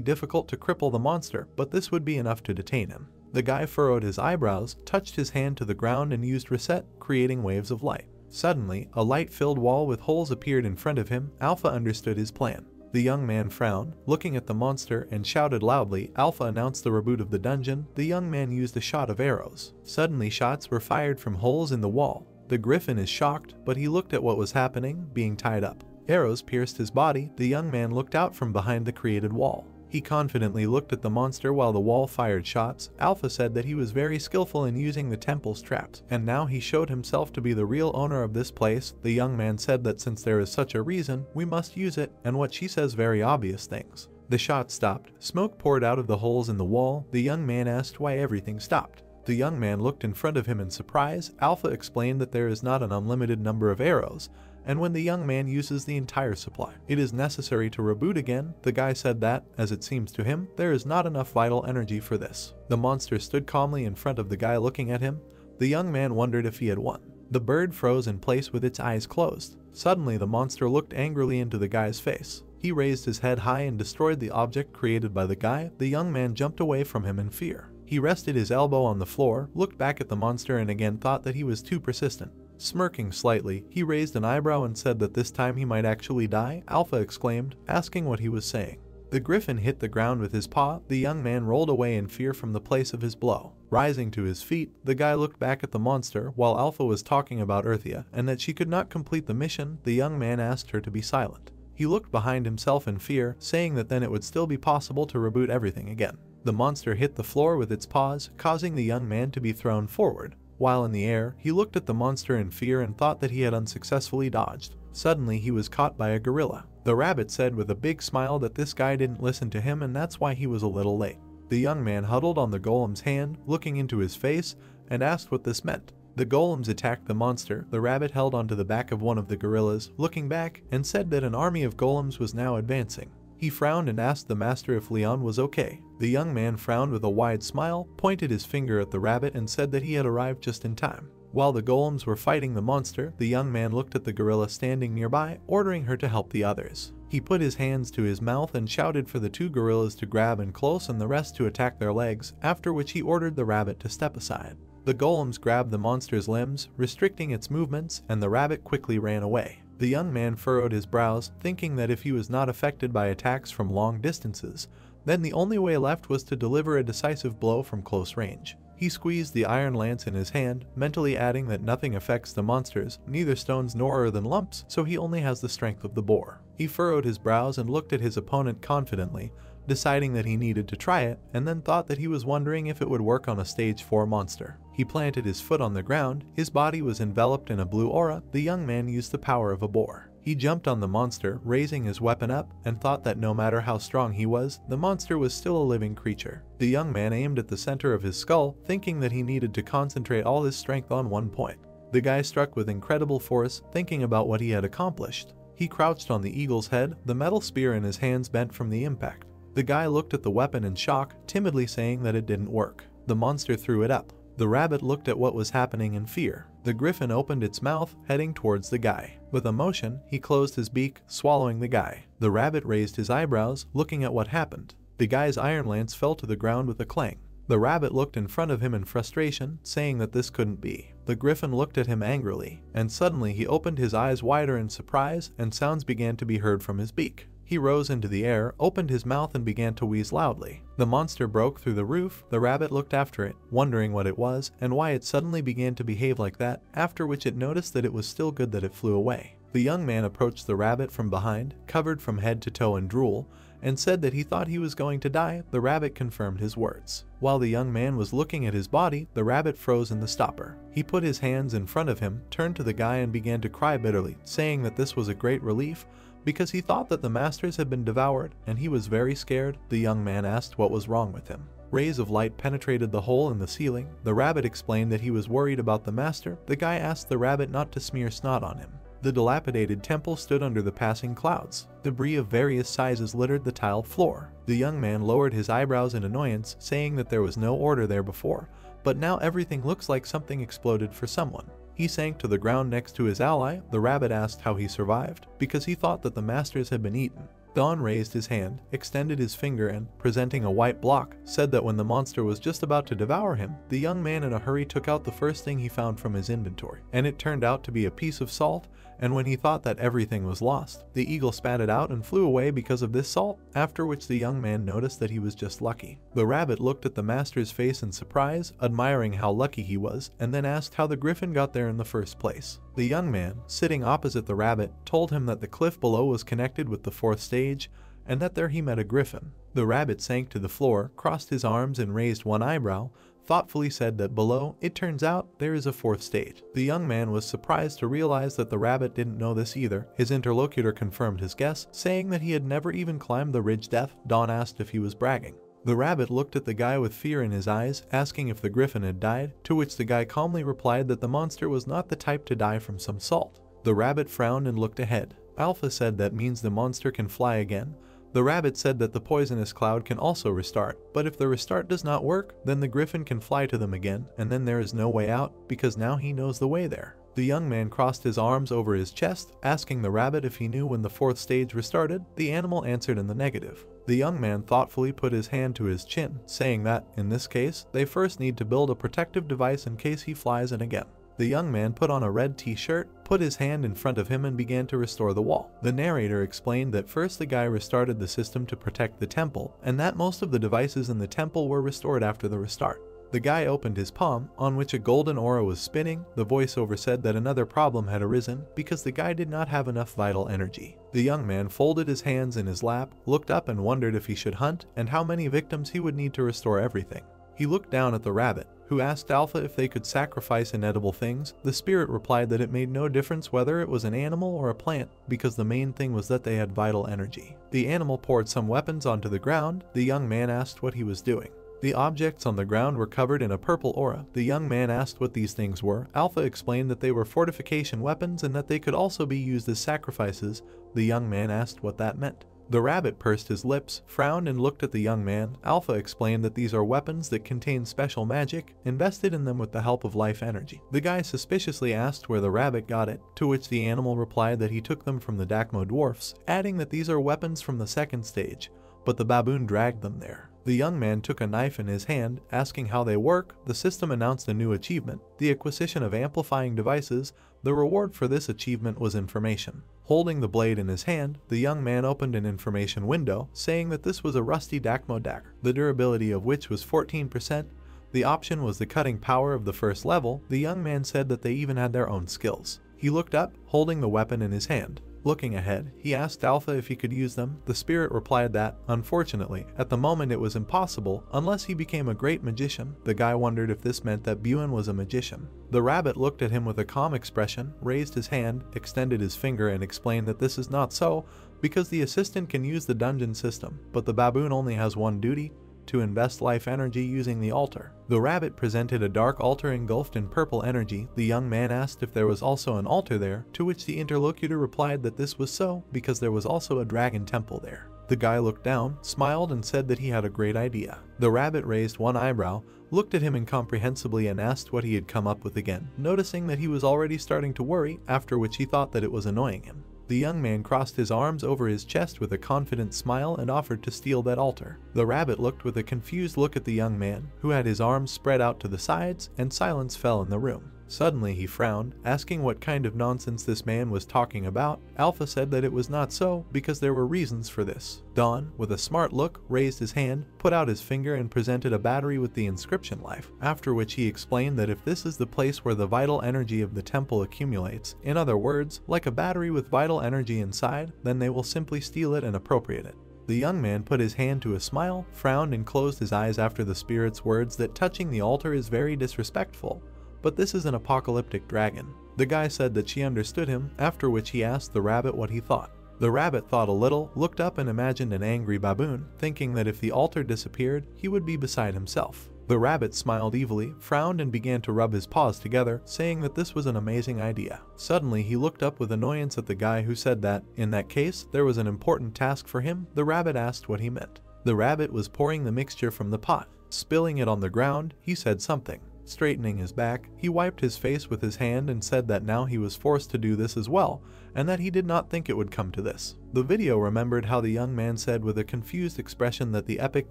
difficult to cripple the monster, but this would be enough to detain him. The guy furrowed his eyebrows, touched his hand to the ground, and used reset, creating waves of light. Suddenly, a light-filled wall with holes appeared in front of him. Alpha understood his plan. The young man frowned, looking at the monster, and shouted loudly. Alpha announced the reboot of the dungeon. The young man used a shot of arrows. Suddenly shots were fired from holes in the wall. The griffin is shocked, but he looked at what was happening, being tied up. Arrows pierced his body. The young man looked out from behind the created wall. He confidently looked at the monster while the wall fired shots. Alpha said that he was very skillful in using the temple's traps, and now he showed himself to be the real owner of this place. The young man said that since there is such a reason, we must use it, and what she says very obvious things. The shot stopped. Smoke poured out of the holes in the wall. The young man asked why everything stopped. The young man looked in front of him in surprise. Alpha explained that there is not an unlimited number of arrows, and when the young man uses the entire supply, it is necessary to reboot again. The guy said that, as it seems to him, there is not enough vital energy for this. The monster stood calmly in front of the guy looking at him. The young man wondered if he had won. The bird froze in place with its eyes closed. Suddenly the monster looked angrily into the guy's face. He raised his head high and destroyed the object created by the guy. The young man jumped away from him in fear. He rested his elbow on the floor, looked back at the monster, and again thought that he was too persistent. Smirking slightly, he raised an eyebrow and said that this time he might actually die. Alpha exclaimed, asking what he was saying. The griffin hit the ground with his paw. The young man rolled away in fear from the place of his blow. Rising to his feet, the guy looked back at the monster while Alpha was talking about Arthea and that she could not complete the mission. The young man asked her to be silent. He looked behind himself in fear, saying that then it would still be possible to reboot everything again. The monster hit the floor with its paws, causing the young man to be thrown forward. While in the air, he looked at the monster in fear and thought that he had unsuccessfully dodged. Suddenly, he was caught by a gorilla. The rabbit said with a big smile that this guy didn't listen to him and that's why he was a little late. The young man huddled on the golem's hand, looking into his face, and asked what this meant. The golems attacked the monster. The rabbit held onto the back of one of the gorillas, looking back, and said that an army of golems was now advancing. He frowned and asked the master if Leon was okay. The young man frowned with a wide smile, pointed his finger at the rabbit and said that he had arrived just in time. While the golems were fighting the monster, the young man looked at the gorilla standing nearby, ordering her to help the others. He put his hands to his mouth and shouted for the two gorillas to grab and close and the rest to attack their legs, after which he ordered the rabbit to step aside. The golems grabbed the monster's limbs, restricting its movements, and the rabbit quickly ran away. The young man furrowed his brows, thinking that if he was not affected by attacks from long distances, then the only way left was to deliver a decisive blow from close range. He squeezed the iron lance in his hand, mentally adding that nothing affects the monsters, neither stones nor earthen lumps, so he only has the strength of the boar. He furrowed his brows and looked at his opponent confidently, deciding that he needed to try it, and then thought that he was wondering if it would work on a stage 4 monster. He planted his foot on the ground, his body was enveloped in a blue aura. The young man used the power of a boar. He jumped on the monster, raising his weapon up, and thought that no matter how strong he was, the monster was still a living creature. The young man aimed at the center of his skull, thinking that he needed to concentrate all his strength on one point. The guy struck with incredible force, thinking about what he had accomplished. He crouched on the eagle's head, the metal spear in his hands bent from the impact. The guy looked at the weapon in shock, timidly saying that it didn't work. The monster threw it up. The rabbit looked at what was happening in fear. The griffin opened its mouth, heading towards the guy. With a motion, he closed his beak, swallowing the guy. The rabbit raised his eyebrows, looking at what happened. The guy's iron lance fell to the ground with a clang. The rabbit looked in front of him in frustration, saying that this couldn't be. The griffin looked at him angrily, and suddenly he opened his eyes wider in surprise, and sounds began to be heard from his beak. He rose into the air, opened his mouth and began to wheeze loudly. The monster broke through the roof. The rabbit looked after it, wondering what it was and why it suddenly began to behave like that, after which it noticed that it was still good that it flew away. The young man approached the rabbit from behind, covered from head to toe in drool, and said that he thought he was going to die. The rabbit confirmed his words. While the young man was looking at his body, the rabbit froze in the stopper. He put his hands in front of him, turned to the guy and began to cry bitterly, saying that this was a great relief, because he thought that the masters had been devoured, and he was very scared. The young man asked what was wrong with him. Rays of light penetrated the hole in the ceiling. The rabbit explained that he was worried about the master. The guy asked the rabbit not to smear snot on him. The dilapidated temple stood under the passing clouds. Debris of various sizes littered the tiled floor. The young man lowered his eyebrows in annoyance, saying that there was no order there before, but now everything looks like something exploded for someone. He sank to the ground next to his ally. The rabbit asked how he survived, because he thought that the masters had been eaten. Don raised his hand, extended his finger and, presenting a white block, said that when the monster was just about to devour him, the young man in a hurry took out the first thing he found from his inventory, and it turned out to be a piece of salt, and when he thought that everything was lost, the eagle spat it out and flew away because of this salt, after which the young man noticed that he was just lucky. The rabbit looked at the master's face in surprise, admiring how lucky he was, and then asked how the griffin got there in the first place. The young man, sitting opposite the rabbit, told him that the cliff below was connected with the 4th stage, and that there he met a griffin. The rabbit sank to the floor, crossed his arms and raised one eyebrow, thoughtfully said that below, it turns out, there is a 4th stage. The young man was surprised to realize that the rabbit didn't know this either. His interlocutor confirmed his guess, saying that he had never even climbed the ridge depth. Don asked if he was bragging. The rabbit looked at the guy with fear in his eyes, asking if the griffin had died, to which the guy calmly replied that the monster was not the type to die from some salt. The rabbit frowned and looked ahead. Alpha said that means the monster can fly again. The rabbit said that the poisonous cloud can also restart, but if the restart does not work, then the griffin can fly to them again, and then there is no way out, because now he knows the way there. The young man crossed his arms over his chest, asking the rabbit if he knew when the 4th stage restarted. The animal answered in the negative. The young man thoughtfully put his hand to his chin, saying that, in this case, they first need to build a protective device in case he flies in again. The young man put on a red t-shirt, put his hand in front of him and began to restore the wall. The narrator explained that first the guy restarted the system to protect the temple, and that most of the devices in the temple were restored after the restart. The guy opened his palm, on which a golden aura was spinning. The voiceover said that another problem had arisen because the guy did not have enough vital energy. The young man folded his hands in his lap, looked up and wondered if he should hunt and how many victims he would need to restore everything. He looked down at the rabbit, who asked Alpha if they could sacrifice inedible things. The spirit replied that it made no difference whether it was an animal or a plant, because the main thing was that they had vital energy. The animal poured some weapons onto the ground. The young man asked what he was doing. The objects on the ground were covered in a purple aura. The young man asked what these things were. Alpha explained that they were fortification weapons and that they could also be used as sacrifices. The young man asked what that meant. The rabbit pursed his lips, frowned and looked at the young man. Alpha explained that these are weapons that contain special magic, invested in them with the help of life energy. The guy suspiciously asked where the rabbit got it, to which the animal replied that he took them from the Dakmo dwarfs, adding that these are weapons from the second stage, but the baboon dragged them there. The young man took a knife in his hand, asking how they work. The system announced a new achievement, the acquisition of amplifying devices. The reward for this achievement was information. Holding the blade in his hand, the young man opened an information window, saying that this was a rusty Dakmo dagger, the durability of which was 14%. The option was the cutting power of the first level. The young man said that they even had their own skills. He looked up, holding the weapon in his hand. Looking ahead, he asked Alpha if he could use them. The spirit replied that, unfortunately, at the moment it was impossible unless he became a great magician. The guy wondered if this meant that Buen was a magician. The rabbit looked at him with a calm expression, raised his hand, extended his finger and explained that this is not so, because the assistant can use the dungeon system, but the baboon only has one duty: to invest life energy using the altar. The rabbit presented a dark altar engulfed in purple energy. The young man asked if there was also an altar there, to which the interlocutor replied that this was so, because there was also a dragon temple there. The guy looked down, smiled and said that he had a great idea. The rabbit raised one eyebrow, looked at him incomprehensibly and asked what he had come up with again, noticing that he was already starting to worry, after which he thought that it was annoying him. The young man crossed his arms over his chest with a confident smile and offered to steal that altar. The rabbit looked with a confused look at the young man, who had his arms spread out to the sides, and silence fell in the room. Suddenly he frowned, asking what kind of nonsense this man was talking about. Alpha said that it was not so, because there were reasons for this. Don, with a smart look, raised his hand, put out his finger and presented a battery with the inscription life, after which he explained that if this is the place where the vital energy of the temple accumulates, in other words, like a battery with vital energy inside, then they will simply steal it and appropriate it. The young man put his hand to a smile, frowned and closed his eyes after the spirit's words that touching the altar is very disrespectful. But this is an apocalyptic dragon. The guy said that she understood him, after which he asked the rabbit what he thought. The rabbit thought a little, looked up and imagined an angry baboon, thinking that if the altar disappeared, he would be beside himself. The rabbit smiled evilly, frowned and began to rub his paws together, saying that this was an amazing idea. Suddenly he looked up with annoyance at the guy who said that, in that case, there was an important task for him. The rabbit asked what he meant. The rabbit was pouring the mixture from the pot. Spilling it on the ground, he said something. Straightening his back, he wiped his face with his hand and said that now he was forced to do this as well, and that he did not think it would come to this. The video remembered how the young man said with a confused expression that the epic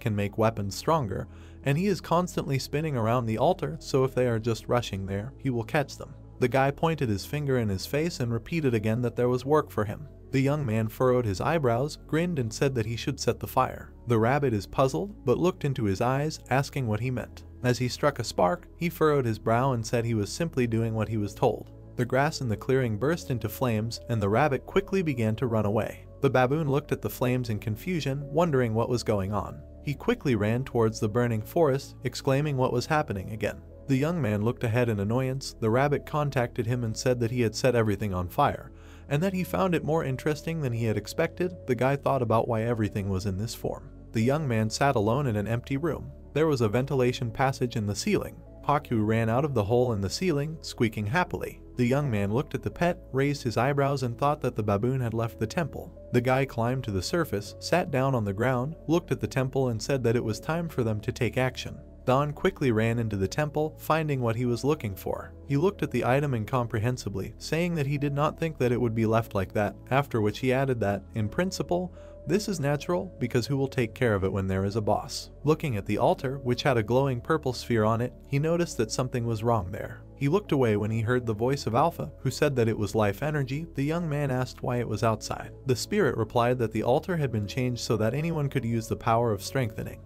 can make weapons stronger, and he is constantly spinning around the altar, so if they are just rushing there, he will catch them. The guy pointed his finger in his face and repeated again that there was work for him. The young man furrowed his eyebrows, grinned and said that he should set the fire. The rabbit is puzzled, but looked into his eyes, asking what he meant. As he struck a spark, he furrowed his brow and said he was simply doing what he was told. The grass in the clearing burst into flames, and the rabbit quickly began to run away. The baboon looked at the flames in confusion, wondering what was going on. He quickly ran towards the burning forest, exclaiming what was happening again. The young man looked ahead in annoyance. The rabbit contacted him and said that he had set everything on fire, and that he found it more interesting than he had expected. The guy thought about why everything was in this form. The young man sat alone in an empty room. There was a ventilation passage in the ceiling. Haku ran out of the hole in the ceiling, squeaking happily. The young man looked at the pet, raised his eyebrows and thought that the baboon had left the temple. The guy climbed to the surface, sat down on the ground, looked at the temple and said that it was time for them to take action. Don quickly ran into the temple, finding what he was looking for. He looked at the item incomprehensibly, saying that he did not think that it would be left like that, after which he added that, in principle, this is natural, because who will take care of it when there is a boss? Looking at the altar, which had a glowing purple sphere on it, he noticed that something was wrong there. He looked away when he heard the voice of Alpha, who said that it was life energy. The young man asked why it was outside. The spirit replied that the altar had been changed so that anyone could use the power of strengthening,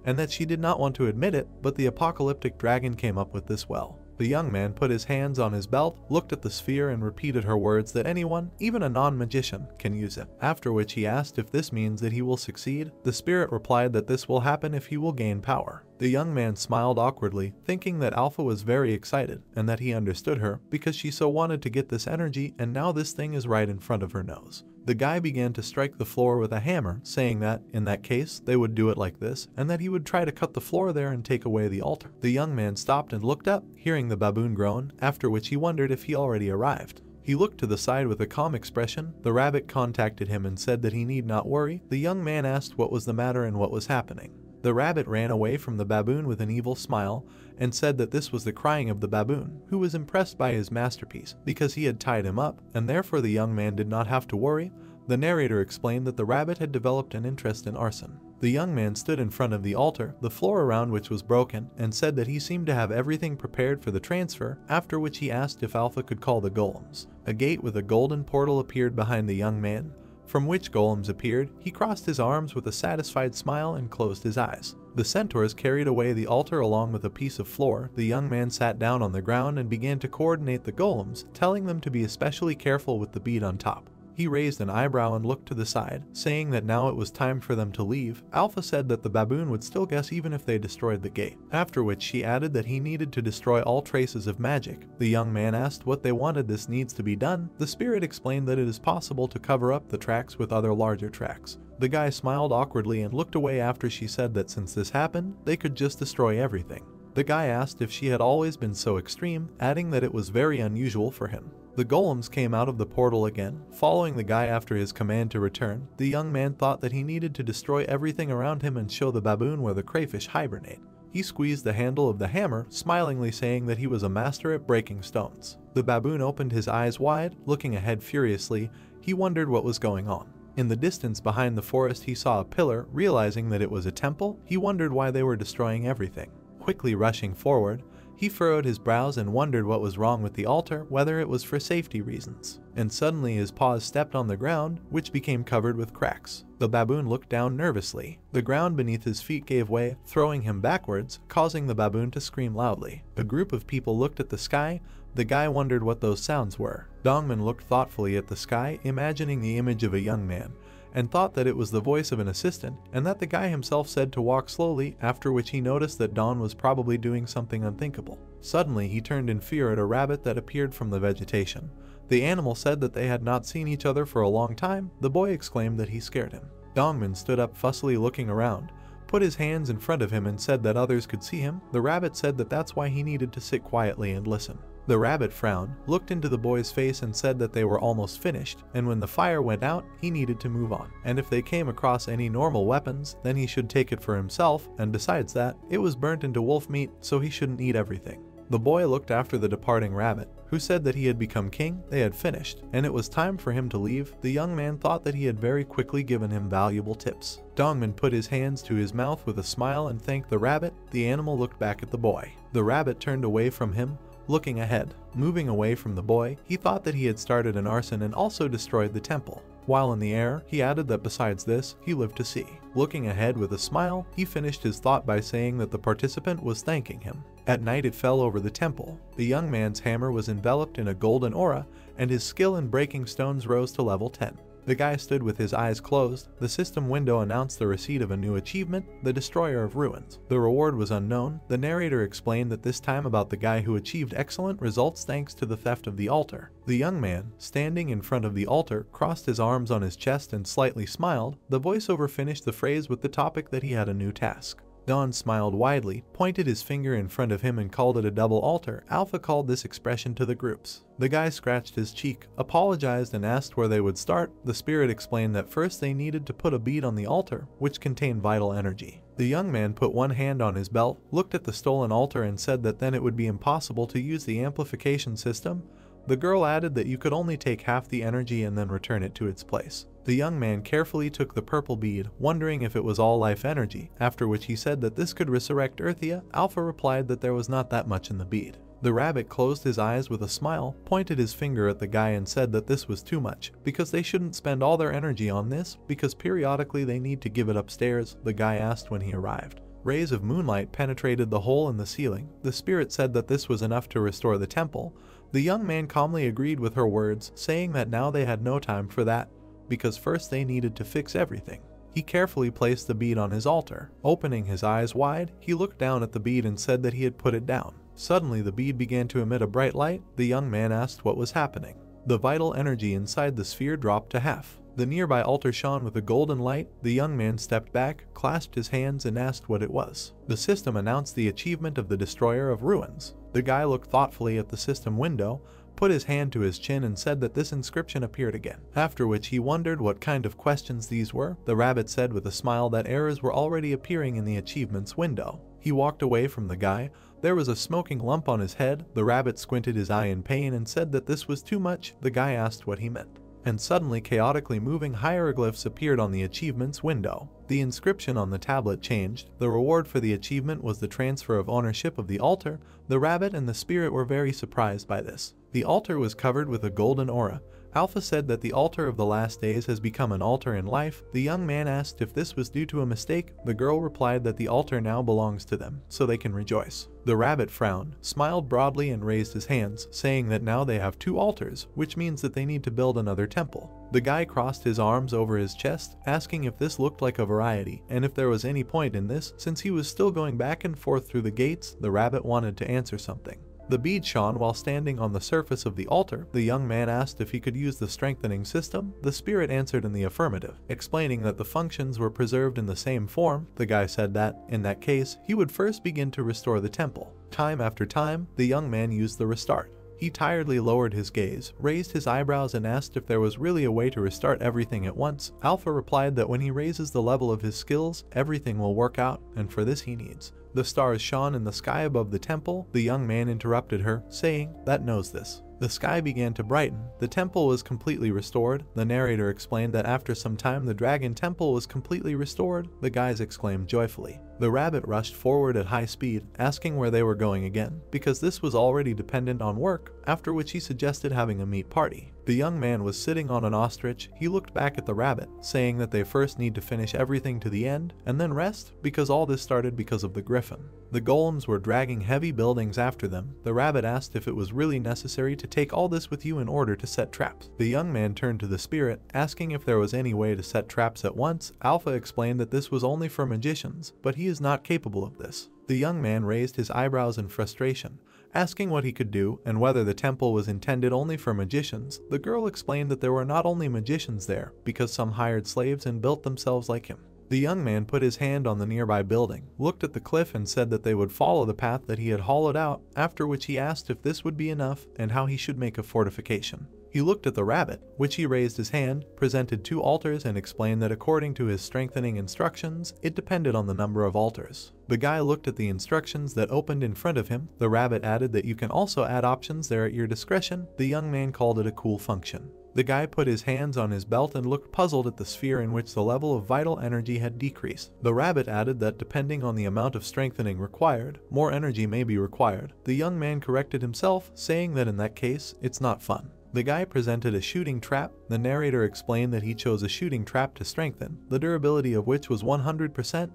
and that she did not want to admit it, but the apocalyptic dragon came up with this well. The young man put his hands on his belt, looked at the sphere and repeated her words that anyone, even a non-magician, can use it. After which he asked if this means that he will succeed. The spirit replied that this will happen if he will gain power. The young man smiled awkwardly, thinking that Alpha was very excited and that he understood her because she so wanted to get this energy, and now this thing is right in front of her nose. The guy began to strike the floor with a hammer, saying that, in that case, they would do it like this, and that he would try to cut the floor there and take away the altar. The young man stopped and looked up, hearing the baboon groan, after which he wondered if he already arrived. He looked to the side with a calm expression. The rabbit contacted him and said that he need not worry. The young man asked what was the matter and what was happening. The rabbit ran away from the baboon with an evil smile and said that this was the crying of the baboon, who was impressed by his masterpiece because he had tied him up, and therefore the young man did not have to worry. The narrator explained that the rabbit had developed an interest in arson. The young man stood in front of the altar, the floor around which was broken, and said that he seemed to have everything prepared for the transfer, after which he asked if Alpha could call the golems. A gate with a golden portal appeared behind the young man, from which golems appeared. He crossed his arms with a satisfied smile and closed his eyes. The centaurs carried away the altar along with a piece of floor. The young man sat down on the ground and began to coordinate the golems, telling them to be especially careful with the bead on top. He raised an eyebrow and looked to the side, saying that now it was time for them to leave. Alpha said that the baboon would still guess even if they destroyed the gate, after which she added that he needed to destroy all traces of magic. The young man asked what they wanted this needs to be done. The spirit explained that it is possible to cover up the tracks with other larger tracks. The guy smiled awkwardly and looked away after she said that since this happened, they could just destroy everything. The guy asked if she had always been so extreme, adding that it was very unusual for him. The golems came out of the portal again, following the guy after his command to return. The young man thought that he needed to destroy everything around him and show the baboon where the crayfish hibernate. He squeezed the handle of the hammer, smilingly saying that he was a master at breaking stones. The baboon opened his eyes wide, looking ahead furiously. He wondered what was going on. In the distance behind the forest he saw a pillar. Realizing that it was a temple, he wondered why they were destroying everything. Quickly rushing forward, he furrowed his brows and wondered what was wrong with the altar, whether it was for safety reasons. And suddenly his paws stepped on the ground, which became covered with cracks. The baboon looked down nervously. The ground beneath his feet gave way, throwing him backwards, causing the baboon to scream loudly. A group of people looked at the sky. The guy wondered what those sounds were. Dongman looked thoughtfully at the sky, imagining the image of a young man, and thought that it was the voice of an assistant, and that the guy himself said to walk slowly, after which he noticed that Dawn was probably doing something unthinkable. Suddenly he turned in fear at a rabbit that appeared from the vegetation. The animal said that they had not seen each other for a long time. The boy exclaimed that he scared him. Dongman stood up fussily looking around, put his hands in front of him and said that others could see him. The rabbit said that that's why he needed to sit quietly and listen. The rabbit frowned, looked into the boy's face and said that they were almost finished, and when the fire went out, he needed to move on. And if they came across any normal weapons, then he should take it for himself, and besides that, it was burnt into wolf meat, so he shouldn't eat everything. The boy looked after the departing rabbit, who said that he had become king. They had finished, and it was time for him to leave. The young man thought that he had very quickly given him valuable tips. Dongman put his hands to his mouth with a smile and thanked the rabbit. The animal looked back at the boy. The rabbit turned away from him, looking ahead. Moving away from the boy, he thought that he had started an arson and also destroyed the temple. While in the air, he added that besides this, he lived to see. Looking ahead with a smile, he finished his thought by saying that the participant was thanking him. At night it fell over the temple. The young man's hammer was enveloped in a golden aura, and his skill in breaking stones rose to level 10. The guy stood with his eyes closed. The system window announced the receipt of a new achievement, the Destroyer of Ruins. The reward was unknown. The narrator explained that this time about the guy who achieved excellent results thanks to the theft of the altar. The young man, standing in front of the altar, crossed his arms on his chest and slightly smiled. The voiceover finished the phrase with the topic that he had a new task. Don smiled widely, pointed his finger in front of him and called it a double altar. Alpha called this expression to the groups. The guy scratched his cheek, apologized and asked where they would start. The spirit explained that first they needed to put a bead on the altar, which contained vital energy. The young man put one hand on his belt, looked at the stolen altar and said that then it would be impossible to use the amplification system. The girl added that you could only take half the energy and then return it to its place. The young man carefully took the purple bead, wondering if it was all life energy, after which he said that this could resurrect Earthia. Alpha replied that there was not that much in the bead. The rabbit closed his eyes with a smile, pointed his finger at the guy and said that this was too much, because they shouldn't spend all their energy on this, because periodically they need to give it upstairs. The guy asked when he arrived. Rays of moonlight penetrated the hole in the ceiling. The spirit said that this was enough to restore the temple. The young man calmly agreed with her words, saying that now they had no time for that, because first they needed to fix everything. He carefully placed the bead on his altar. Opening his eyes wide, he looked down at the bead and said that he had put it down. Suddenly the bead began to emit a bright light. The young man asked what was happening. The vital energy inside the sphere dropped to half. The nearby altar shone with a golden light. The young man stepped back, clasped his hands and asked what it was. The system announced the achievement of the Destroyer of Ruins. The guy looked thoughtfully at the system window, put his hand to his chin and said that this inscription appeared again, after which he wondered what kind of questions these were. The rabbit said with a smile that errors were already appearing in the achievements window. He walked away from the guy. There was a smoking lump on his head. The rabbit squinted his eye in pain and said that this was too much. The guy asked what he meant. And suddenly chaotically moving hieroglyphs appeared on the achievements window. The inscription on the tablet changed. The reward for the achievement was the transfer of ownership of the altar. The rabbit and the spirit were very surprised by this. The altar was covered with a golden aura. Alpha said that the altar of the last days has become an altar in life. The young man asked if this was due to a mistake. The girl replied that the altar now belongs to them, so they can rejoice. The rabbit frowned, smiled broadly and raised his hands, saying that now they have 2 altars, which means that they need to build another temple. The guy crossed his arms over his chest, asking if this looked like a variety, and if there was any point in this. Since he was still going back and forth through the gates, the rabbit wanted to answer something. The bead shone while standing on the surface of the altar. The young man asked if he could use the strengthening system. The spirit answered in the affirmative, explaining that the functions were preserved in the same form. The guy said that, in that case, he would first begin to restore the temple. Time after time, the young man used the restart. He tiredly lowered his gaze, raised his eyebrows and asked if there was really a way to restart everything at once. Alpha replied that when he raises the level of his skills, everything will work out, and for this he needs. The stars shone in the sky above the temple. The young man interrupted her, saying, "That knows this." The sky began to brighten. The temple was completely restored. The narrator explained that after some time the dragon temple was completely restored. The guys exclaimed joyfully. The rabbit rushed forward at high speed, asking where they were going again, because this was already dependent on work, after which he suggested having a meat party. The young man was sitting on an ostrich. He looked back at the rabbit, saying that they first need to finish everything to the end, and then rest, because all this started because of the griffin. The golems were dragging heavy buildings after them. The rabbit asked if it was really necessary to take all this with you in order to set traps. The young man turned to the spirit, asking if there was any way to set traps at once. Alpha explained that this was only for magicians, but he is not capable of this. The young man raised his eyebrows in frustration, asking what he could do and whether the temple was intended only for magicians. The girl explained that there were not only magicians there, because some hired slaves and built themselves like him. The young man put his hand on the nearby building, looked at the cliff and said that they would follow the path that he had hollowed out, after which he asked if this would be enough and how he should make a fortification. He looked at the rabbit, which he raised his hand, presented 2 altars and explained that according to his strengthening instructions, it depended on the number of altars. The guy looked at the instructions that opened in front of him. The rabbit added that you can also add options there at your discretion. The young man called it a cool function. The guy put his hands on his belt and looked puzzled at the sphere in which the level of vital energy had decreased. The rabbit added that depending on the amount of strengthening required, more energy may be required. The young man corrected himself, saying that in that case, it's not fun. The guy presented a shooting trap. The narrator explained that he chose a shooting trap to strengthen, the durability of which was 100%.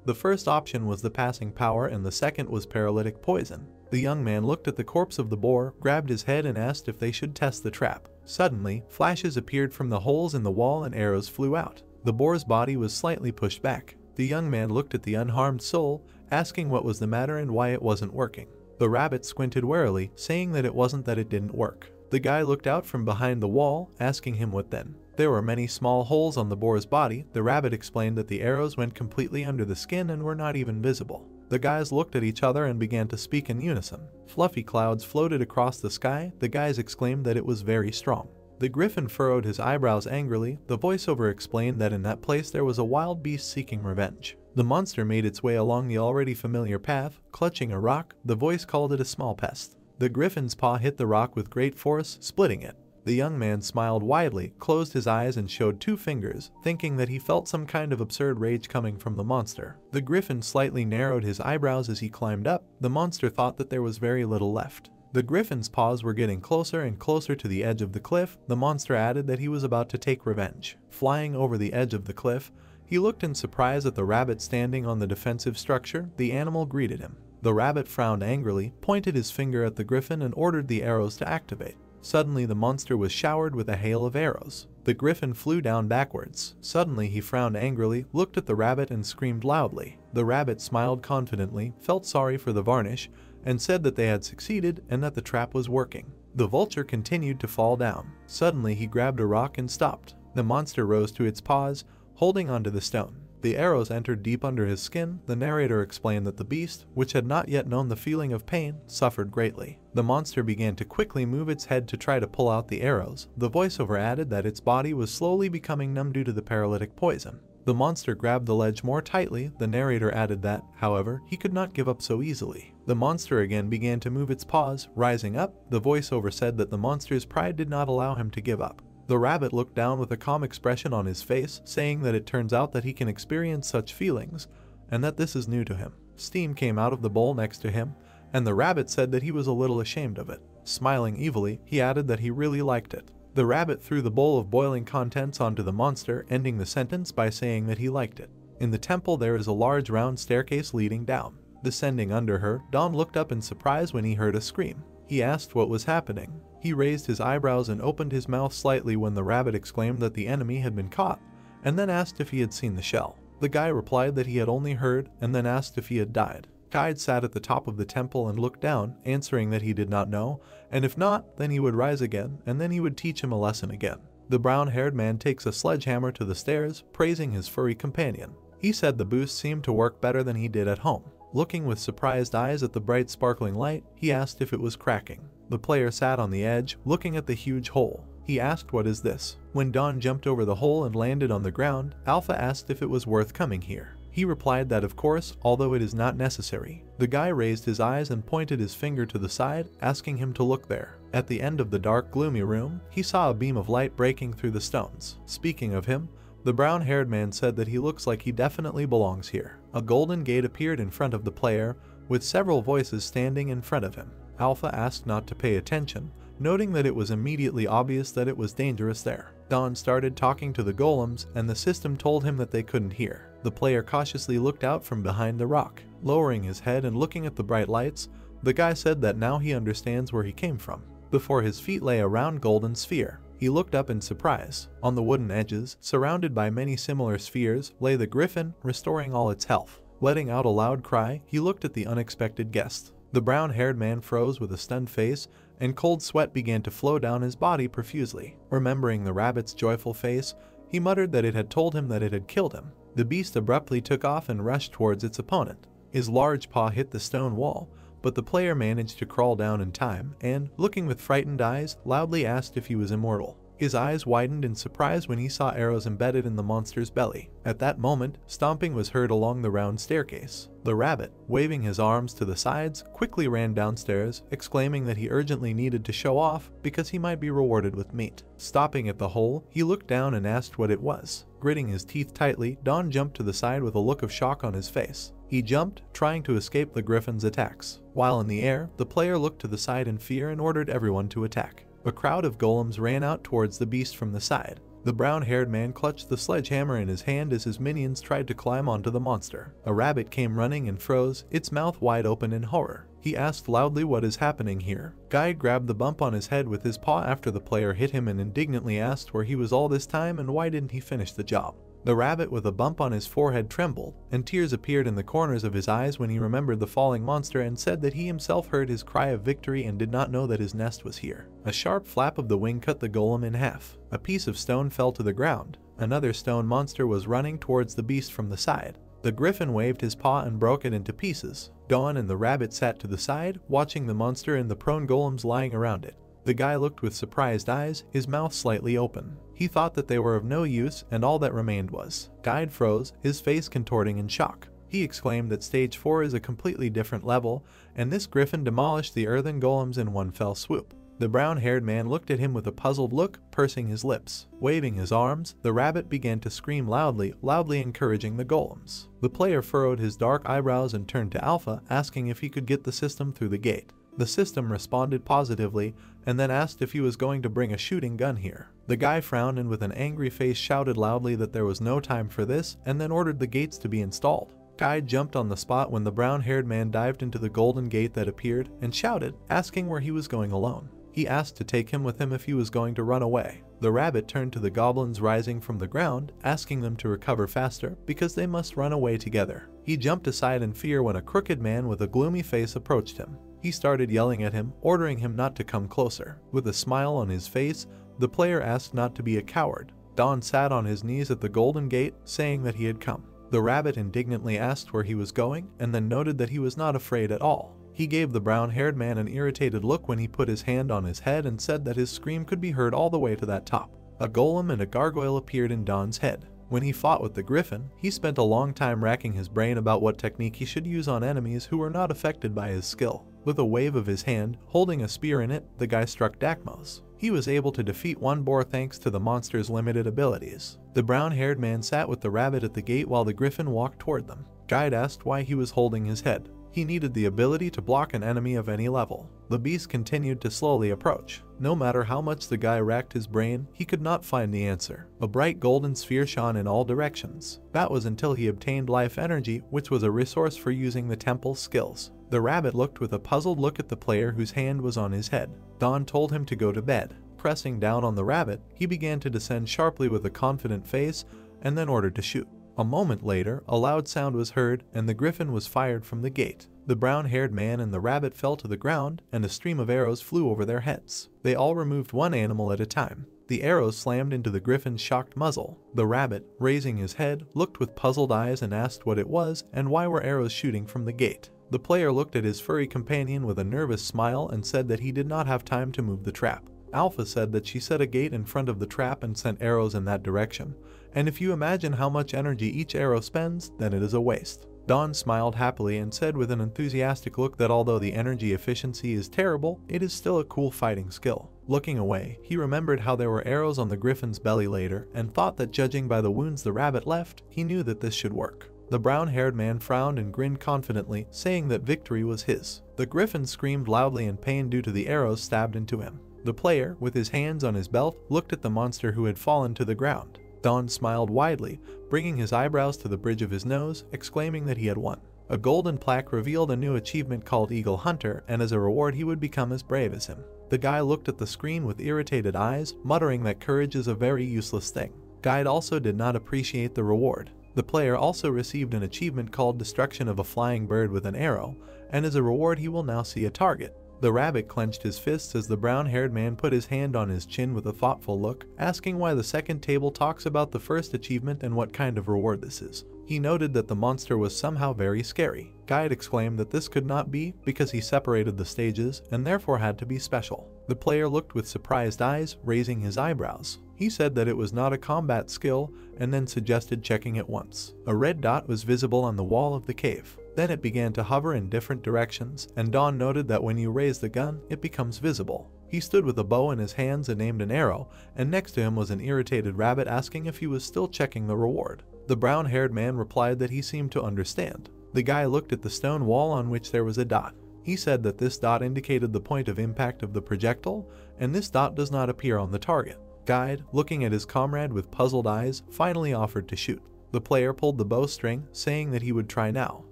The first option was the passing power and the second was paralytic poison. The young man looked at the corpse of the boar, grabbed his head and asked if they should test the trap. Suddenly, flashes appeared from the holes in the wall and arrows flew out. The boar's body was slightly pushed back. The young man looked at the unharmed soul, asking what was the matter and why it wasn't working. The rabbit squinted warily, saying that it wasn't that it didn't work. The guy looked out from behind the wall, asking him what then. There were many small holes on the boar's body. The rabbit explained that the arrows went completely under the skin and were not even visible. The guys looked at each other and began to speak in unison. Fluffy clouds floated across the sky. The guys exclaimed that it was very strong. The griffin furrowed his eyebrows angrily. The voiceover explained that in that place there was a wild beast seeking revenge. The monster made its way along the already familiar path, clutching a rock. The voice called it a small pest. The griffin's paw hit the rock with great force, splitting it. The young man smiled widely, closed his eyes and showed 2 fingers, thinking that he felt some kind of absurd rage coming from the monster. The griffin slightly narrowed his eyebrows as he climbed up. The monster thought that there was very little left. The griffin's paws were getting closer and closer to the edge of the cliff. The monster added that he was about to take revenge. Flying over the edge of the cliff, He looked in surprise at the rabbit standing on the defensive structure. The animal greeted him. The rabbit frowned angrily, pointed his finger at the griffin and ordered the arrows to activate. Suddenly the monster was showered with a hail of arrows. The griffin flew down backwards. Suddenly he frowned angrily, looked at the rabbit and screamed loudly. The rabbit smiled confidently, felt sorry for the varnish, and said that they had succeeded and that the trap was working. The vulture continued to fall down. Suddenly he grabbed a rock and stopped. The monster rose to its paws, holding onto the stone. The arrows entered deep under his skin. The narrator explained that the beast, which had not yet known the feeling of pain, suffered greatly. The monster began to quickly move its head to try to pull out the arrows. The voiceover added that its body was slowly becoming numb due to the paralytic poison. The monster grabbed the ledge more tightly. The narrator added that, however, he could not give up so easily. The monster again began to move its paws, rising up. The voiceover said that the monster's pride did not allow him to give up. The rabbit looked down with a calm expression on his face, saying that it turns out that he can experience such feelings, and that this is new to him. Steam came out of the bowl next to him, and the rabbit said that he was a little ashamed of it. Smiling evilly, he added that he really liked it. The rabbit threw the bowl of boiling contents onto the monster, ending the sentence by saying that he liked it. In the temple there is a large round staircase leading down. Descending under her, Don looked up in surprise when he heard a scream. He asked what was happening. He raised his eyebrows and opened his mouth slightly when the rabbit exclaimed that the enemy had been caught, and then asked if he had seen the shell. The guy replied that he had only heard, and then asked if he had died. Guide sat at the top of the temple and looked down, answering that he did not know, and if not, then he would rise again, and then he would teach him a lesson again. The brown-haired man takes a sledgehammer to the stairs, praising his furry companion. He said the boost seemed to work better than he did at home. Looking with surprised eyes at the bright sparkling light, he asked if it was cracking. The player sat on the edge, looking at the huge hole. He asked, "What is this?" When Don jumped over the hole and landed on the ground, Alpha asked if it was worth coming here. He replied that of course, although it is not necessary. The guy raised his eyes and pointed his finger to the side, asking him to look there. At the end of the dark, gloomy room, he saw a beam of light breaking through the stones. Speaking of him, the brown-haired man said that he looks like he definitely belongs here. A golden gate appeared in front of the player, with several voices standing in front of him. Alpha asked not to pay attention, noting that it was immediately obvious that it was dangerous there. Don started talking to the golems, and the system told him that they couldn't hear. The player cautiously looked out from behind the rock. Lowering his head and looking at the bright lights, the guy said that now he understands where he came from. Before his feet lay a round golden sphere. He looked up in surprise. On the wooden edges, surrounded by many similar spheres, lay the griffin, restoring all its health. Letting out a loud cry, he looked at the unexpected guest. The brown-haired man froze with a stunned face, and cold sweat began to flow down his body profusely. Remembering the rabbit's joyful face, he muttered that it had told him that it had killed him. The beast abruptly took off and rushed towards its opponent. His large paw hit the stone wall, but the player managed to crawl down in time and, looking with frightened eyes, loudly asked if he was immortal. His eyes widened in surprise when he saw arrows embedded in the monster's belly. At that moment, stomping was heard along the round staircase. The rabbit, waving his arms to the sides, quickly ran downstairs, exclaiming that he urgently needed to show off because he might be rewarded with meat. Stopping at the hole, he looked down and asked what it was. Gritting his teeth tightly, Don jumped to the side with a look of shock on his face. He jumped, trying to escape the griffin's attacks. While in the air, the player looked to the side in fear and ordered everyone to attack. A crowd of golems ran out towards the beast from the side. The brown-haired man clutched the sledgehammer in his hand as his minions tried to climb onto the monster. A rabbit came running and froze, its mouth wide open in horror. He asked loudly what is happening here. Guy grabbed the bump on his head with his paw after the player hit him and indignantly asked where he was all this time and why didn't he finish the job. The rabbit with a bump on his forehead trembled, and tears appeared in the corners of his eyes when he remembered the falling monster and said that he himself heard his cry of victory and did not know that his nest was here. A sharp flap of the wing cut the golem in half. A piece of stone fell to the ground. Another stone monster was running towards the beast from the side. The griffin waved his paw and broke it into pieces. Dawn and the rabbit sat to the side, watching the monster and the prone golems lying around it. The guy looked with surprised eyes, his mouth slightly open. He thought that they were of no use, and all that remained was. Guide froze, his face contorting in shock. He exclaimed that stage 4 is a completely different level, and this griffin demolished the earthen golems in one fell swoop. The brown-haired man looked at him with a puzzled look, pursing his lips. Waving his arms, the rabbit began to scream loudly encouraging the golems. The player furrowed his dark eyebrows and turned to Alpha, asking if he could get the system through the gate. The system responded positively and then asked if he was going to bring a shooting gun here. The guy frowned and with an angry face shouted loudly that there was no time for this and then ordered the gates to be installed. Guy jumped on the spot when the brown-haired man dived into the golden gate that appeared and shouted, asking where he was going alone. He asked to take him with him if he was going to run away. The rabbit turned to the goblins rising from the ground, asking them to recover faster because they must run away together. He jumped aside in fear when a crooked man with a gloomy face approached him. He started yelling at him, ordering him not to come closer. With a smile on his face, the player asked not to be a coward. Don sat on his knees at the golden gate, saying that he had come. The rabbit indignantly asked where he was going and then noted that he was not afraid at all. He gave the brown-haired man an irritated look when he put his hand on his head and said that his scream could be heard all the way to that top. A golem and a gargoyle appeared in Don's head. When he fought with the griffin, he spent a long time racking his brain about what technique he should use on enemies who were not affected by his skill. With a wave of his hand, holding a spear in it, the guy struck Dakmos. He was able to defeat one boar thanks to the monster's limited abilities. The brown-haired man sat with the rabbit at the gate while the griffin walked toward them. Guide asked why he was holding his head. He needed the ability to block an enemy of any level. The beast continued to slowly approach. No matter how much the guy racked his brain, he could not find the answer. A bright golden sphere shone in all directions. That was until he obtained life energy, which was a resource for using the temple's skills. The rabbit looked with a puzzled look at the player whose hand was on his head. Don told him to go to bed. Pressing down on the rabbit, he began to descend sharply with a confident face and then ordered to shoot. A moment later, a loud sound was heard and the griffin was fired from the gate. The brown-haired man and the rabbit fell to the ground and a stream of arrows flew over their heads. They all removed one animal at a time. The arrows slammed into the griffin's shocked muzzle. The rabbit, raising his head, looked with puzzled eyes and asked what it was and why were arrows shooting from the gate. The player looked at his furry companion with a nervous smile and said that he did not have time to move the trap. Alpha said that she set a gate in front of the trap and sent arrows in that direction, and if you imagine how much energy each arrow spends, then it is a waste. Don smiled happily and said with an enthusiastic look that although the energy efficiency is terrible, it is still a cool fighting skill. Looking away, he remembered how there were arrows on the griffin's belly later and thought that judging by the wounds the rabbit left, he knew that this should work. The brown-haired man frowned and grinned confidently, saying that victory was his. The griffin screamed loudly in pain due to the arrows stabbed into him. The player, with his hands on his belt, looked at the monster who had fallen to the ground. Don smiled widely, bringing his eyebrows to the bridge of his nose, exclaiming that he had won. A golden plaque revealed a new achievement called Eagle Hunter, and as a reward he would become as brave as him. The guy looked at the screen with irritated eyes, muttering that courage is a very useless thing. Guide also did not appreciate the reward. The player also received an achievement called Destruction of a Flying Bird with an Arrow, and as a reward he will now see a target. The rabbit clenched his fists as the brown-haired man put his hand on his chin with a thoughtful look, asking why the second table talks about the first achievement and what kind of reward this is. He noted that the monster was somehow very scary. Guide exclaimed that this could not be because he separated the stages and therefore had to be special. The player looked with surprised eyes, raising his eyebrows. He said that it was not a combat skill and then suggested checking it once. A red dot was visible on the wall of the cave. Then it began to hover in different directions, and Don noted that when you raise the gun, it becomes visible. He stood with a bow in his hands and aimed an arrow, and next to him was an irritated rabbit asking if he was still checking the reward. The brown-haired man replied that he seemed to understand. The guy looked at the stone wall on which there was a dot. He said that this dot indicated the point of impact of the projectile, and this dot does not appear on the target. Guide, looking at his comrade with puzzled eyes, finally offered to shoot. The player pulled the bowstring, saying that he would try now.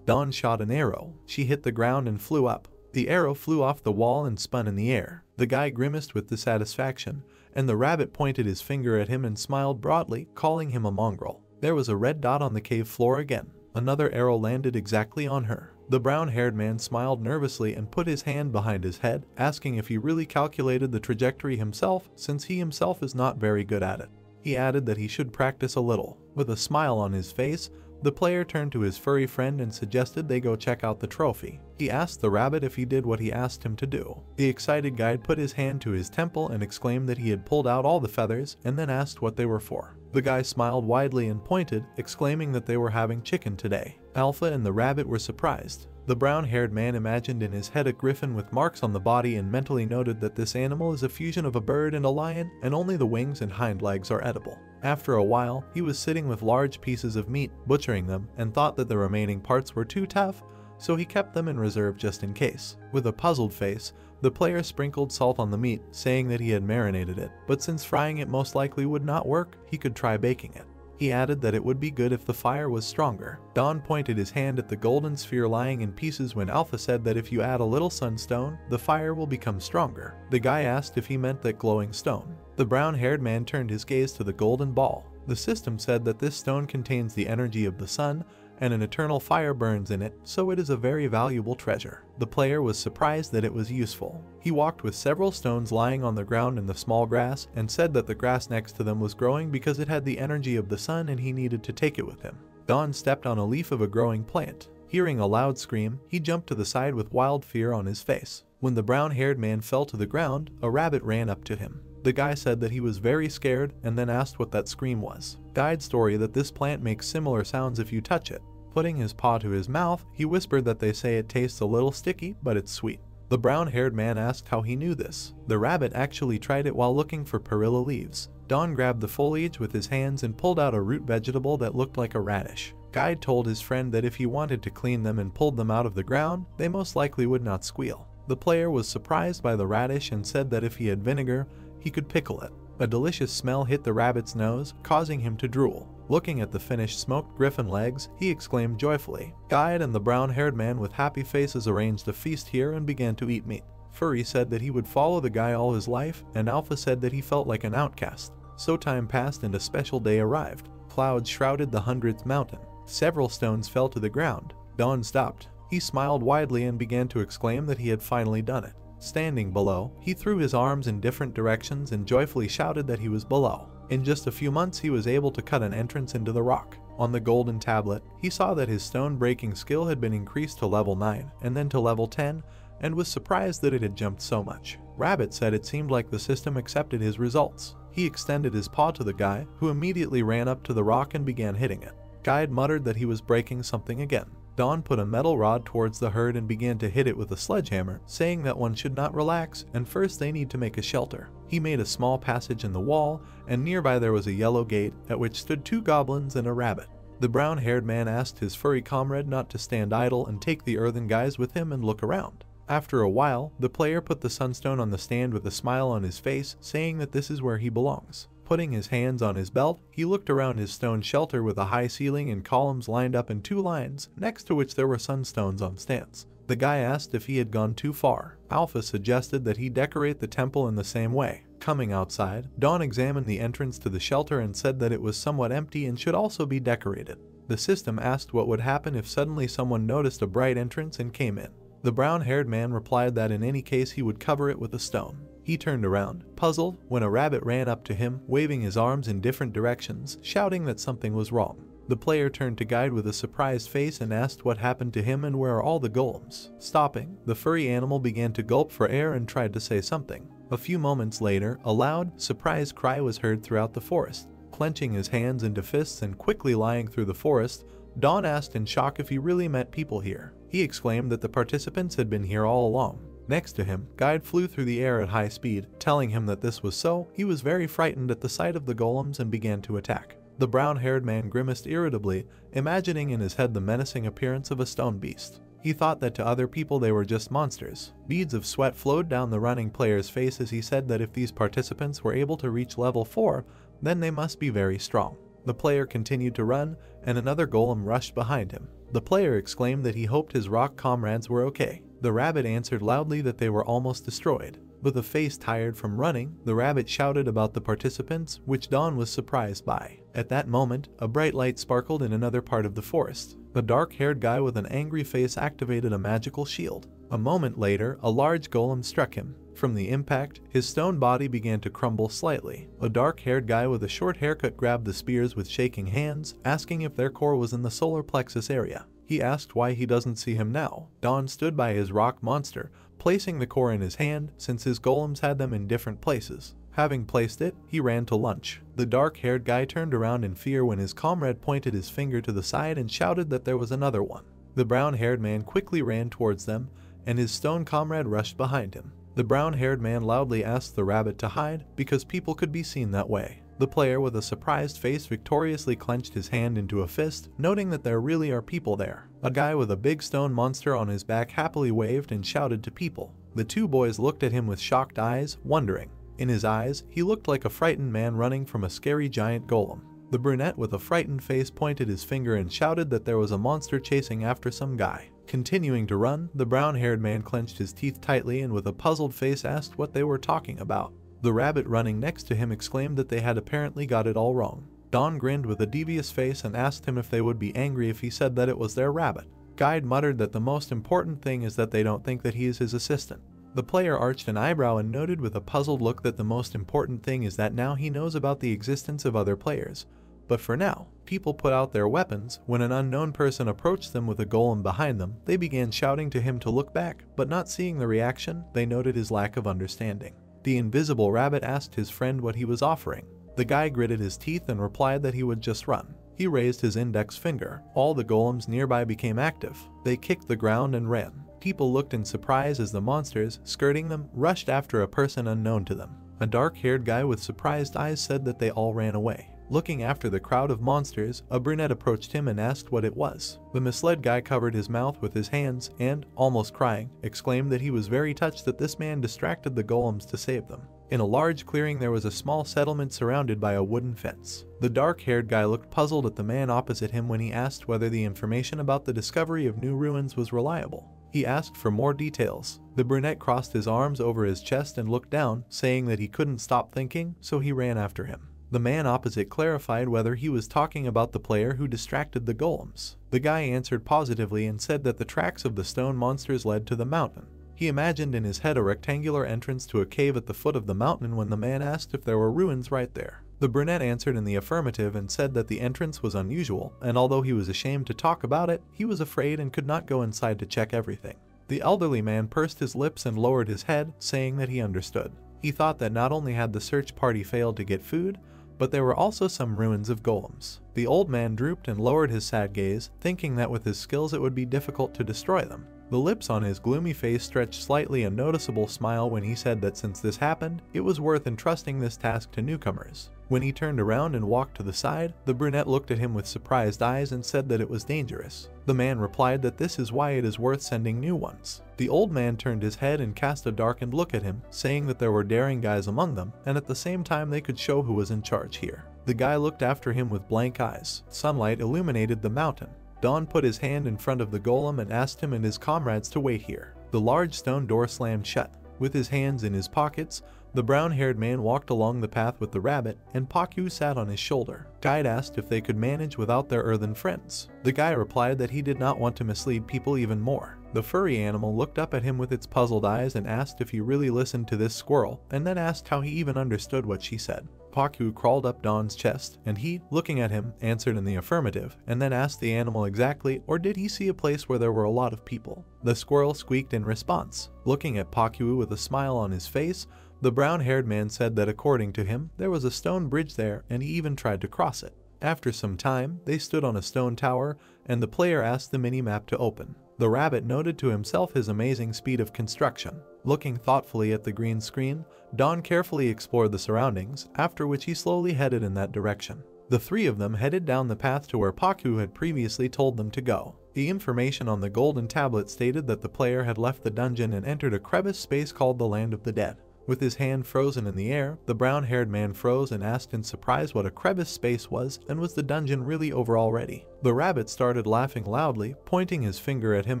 Dawn shot an arrow. She hit the ground and flew up. The arrow flew off the wall and spun in the air. The guy grimaced with dissatisfaction, and the rabbit pointed his finger at him and smiled broadly, calling him a mongrel. There was a red dot on the cave floor again. Another arrow landed exactly on her. The brown-haired man smiled nervously and put his hand behind his head, asking if he really calculated the trajectory himself, since he himself is not very good at it. He added that he should practice a little. With a smile on his face, the player turned to his furry friend and suggested they go check out the trophy. He asked the rabbit if he did what he asked him to do. The excited guide put his hand to his temple and exclaimed that he had pulled out all the feathers and then asked what they were for. The guy smiled widely and pointed, exclaiming that they were having chicken today. Alpha and the rabbit were surprised. The brown-haired man imagined in his head a griffin with marks on the body and mentally noted that this animal is a fusion of a bird and a lion, and only the wings and hind legs are edible. After a while, he was sitting with large pieces of meat, butchering them, and thought that the remaining parts were too tough, so he kept them in reserve just in case. With a puzzled face, the player sprinkled salt on the meat, saying that he had marinated it, but since frying it most likely would not work, he could try baking it. He added that it would be good if the fire was stronger. Don pointed his hand at the golden sphere lying in pieces when Alpha said that if you add a little sunstone, the fire will become stronger. The guy asked if he meant that glowing stone. The brown-haired man turned his gaze to the golden ball. The system said that this stone contains the energy of the sun, and an eternal fire burns in it, so it is a very valuable treasure. The player was surprised that it was useful. He walked with several stones lying on the ground in the small grass and said that the grass next to them was growing because it had the energy of the sun and he needed to take it with him. Don stepped on a leaf of a growing plant. Hearing a loud scream, he jumped to the side with wild fear on his face. When the brown-haired man fell to the ground, a rabbit ran up to him. The guy said that he was very scared and then asked what that scream was. Guide story that this plant makes similar sounds if you touch it. Putting his paw to his mouth, he whispered that they say it tastes a little sticky, but it's sweet. The brown-haired man asked how he knew this. The rabbit actually tried it while looking for perilla leaves. Don grabbed the foliage with his hands and pulled out a root vegetable that looked like a radish. Guide told his friend that if he wanted to clean them and pulled them out of the ground, they most likely would not squeal. The player was surprised by the radish and said that if he had vinegar, he could pickle it. A delicious smell hit the rabbit's nose, causing him to drool. Looking at the finished smoked griffin legs, he exclaimed joyfully. Guide and the brown-haired man with happy faces arranged a feast here and began to eat meat. Furry said that he would follow the guy all his life, and Alpha said that he felt like an outcast. So time passed and a special day arrived. Clouds shrouded the 100th mountain. Several stones fell to the ground. Don stopped. He smiled widely and began to exclaim that he had finally done it. Standing below, he threw his arms in different directions and joyfully shouted that he was below. In just a few months he was able to cut an entrance into the rock. On the golden tablet, he saw that his stone-breaking skill had been increased to level 9 and then to level 10, and was surprised that it had jumped so much. Rabbit said it seemed like the system accepted his results. He extended his paw to the guy, who immediately ran up to the rock and began hitting it. Guide muttered that he was breaking something again. Don put a metal rod towards the herd and began to hit it with a sledgehammer, saying that one should not relax and first they need to make a shelter. He made a small passage in the wall, and nearby there was a yellow gate at which stood 2 goblins and a rabbit. The brown-haired man asked his furry comrade not to stand idle and take the earthen guys with him and look around. After a while, the player put the sunstone on the stand with a smile on his face, saying that this is where he belongs. Putting his hands on his belt, he looked around his stone shelter with a high ceiling and columns lined up in 2 lines, next to which there were sunstones on stands. The guy asked if he had gone too far. Alpha suggested that he decorate the temple in the same way. Coming outside, Don examined the entrance to the shelter and said that it was somewhat empty and should also be decorated. The system asked what would happen if suddenly someone noticed a bright entrance and came in. The brown-haired man replied that in any case he would cover it with a stone. He turned around, puzzled, when a rabbit ran up to him, waving his arms in different directions, shouting that something was wrong. The player turned to Guide with a surprised face and asked what happened to him and where are all the golems. Stopping, the furry animal began to gulp for air and tried to say something. A few moments later, a loud, surprised cry was heard throughout the forest. Clenching his hands into fists and quickly lying through the forest, Don asked in shock if he really met people here. He exclaimed that the participants had been here all along. Next to him, Guide flew through the air at high speed. Telling him that this was so, he was very frightened at the sight of the golems and began to attack. The brown-haired man grimaced irritably, imagining in his head the menacing appearance of a stone beast. He thought that to other people they were just monsters. Beads of sweat flowed down the running player's face as he said that if these participants were able to reach level 4, then they must be very strong. The player continued to run, and another golem rushed behind him. The player exclaimed that he hoped his rock comrades were okay. The rabbit answered loudly that they were almost destroyed. With a face tired from running, the rabbit shouted about the participants, which Don was surprised by. At that moment, a bright light sparkled in another part of the forest. The dark-haired guy with an angry face activated a magical shield. A moment later, a large golem struck him. From the impact, his stone body began to crumble slightly. A dark-haired guy with a short haircut grabbed the spears with shaking hands, asking if their core was in the solar plexus area. He asked why he doesn't see him now. Don stood by his rock monster, placing the core in his hand since his golems had them in different places. Having placed it, he ran to lunch. The dark-haired guy turned around in fear when his comrade pointed his finger to the side and shouted that there was another one. The brown-haired man quickly ran towards them, and his stone comrade rushed behind him. The brown-haired man loudly asked the rabbit to hide because people could be seen that way. The player with a surprised face victoriously clenched his hand into a fist, noting that there really are people there. A guy with a big stone monster on his back happily waved and shouted to people. The two boys looked at him with shocked eyes, wondering. In his eyes, he looked like a frightened man running from a scary giant golem. The brunette with a frightened face pointed his finger and shouted that there was a monster chasing after some guy. Continuing to run, the brown-haired man clenched his teeth tightly and with a puzzled face asked what they were talking about. The rabbit running next to him exclaimed that they had apparently got it all wrong. Don grinned with a devious face and asked him if they would be angry if he said that it was their rabbit. Guide muttered that the most important thing is that they don't think that he is his assistant. The player arched an eyebrow and noted with a puzzled look that the most important thing is that now he knows about the existence of other players. But for now, people put out their weapons. When an unknown person approached them with a golem behind them, they began shouting to him to look back, but not seeing the reaction, they noted his lack of understanding. The invisible rabbit asked his friend what he was offering. The guy gritted his teeth and replied that he would just run. He raised his index finger. All the golems nearby became active. They kicked the ground and ran. People looked in surprise as the monsters, skirting them, rushed after a person unknown to them. A dark-haired guy with surprised eyes said that they all ran away. Looking after the crowd of monsters, a brunette approached him and asked what it was. The misled guy covered his mouth with his hands and, almost crying, exclaimed that he was very touched that this man distracted the golems to save them. In a large clearing there was a small settlement surrounded by a wooden fence. The dark-haired guy looked puzzled at the man opposite him when he asked whether the information about the discovery of new ruins was reliable. He asked for more details. The brunette crossed his arms over his chest and looked down, saying that he couldn't stop thinking, so he ran after him. The man opposite clarified whether he was talking about the player who distracted the golems. The guy answered positively and said that the tracks of the stone monsters led to the mountain. He imagined in his head a rectangular entrance to a cave at the foot of the mountain when the man asked if there were ruins right there. The brunette answered in the affirmative and said that the entrance was unusual, and although he was ashamed to talk about it, he was afraid and could not go inside to check everything. The elderly man pursed his lips and lowered his head, saying that he understood. He thought that not only had the search party failed to get food, but there were also some ruins of golems. The old man drooped and lowered his sad gaze, thinking that with his skills it would be difficult to destroy them. The lips on his gloomy face stretched slightly, a noticeable smile when he said that since this happened, it was worth entrusting this task to newcomers. When he turned around and walked to the side, the brunette looked at him with surprised eyes and said that it was dangerous. The man replied that this is why it is worth sending new ones. The old man turned his head and cast a darkened look at him, saying that there were daring guys among them, and at the same time they could show who was in charge here. The guy looked after him with blank eyes. Sunlight illuminated the mountain. Don put his hand in front of the golem and asked him and his comrades to wait here. The large stone door slammed shut. With his hands in his pockets, the brown-haired man walked along the path with the rabbit, and Pakyu sat on his shoulder. Guide asked if they could manage without their earthen friends. The guy replied that he did not want to mislead people even more. The furry animal looked up at him with its puzzled eyes and asked if he really listened to this squirrel, and then asked how he even understood what she said. Pakyu crawled up Don's chest, and he, looking at him, answered in the affirmative, and then asked the animal exactly, or did he see a place where there were a lot of people? The squirrel squeaked in response. Looking at Pakyu with a smile on his face, the brown-haired man said that according to him, there was a stone bridge there, and he even tried to cross it. After some time, they stood on a stone tower, and the player asked the mini-map to open. The rabbit noted to himself his amazing speed of construction. Looking thoughtfully at the green screen, Don carefully explored the surroundings, after which he slowly headed in that direction. The three of them headed down the path to where Pakyu had previously told them to go. The information on the golden tablet stated that the player had left the dungeon and entered a crevice space called the Land of the Dead. With his hand frozen in the air, the brown-haired man froze and asked in surprise what a crevice space was, and was the dungeon really over already. The rabbit started laughing loudly, pointing his finger at him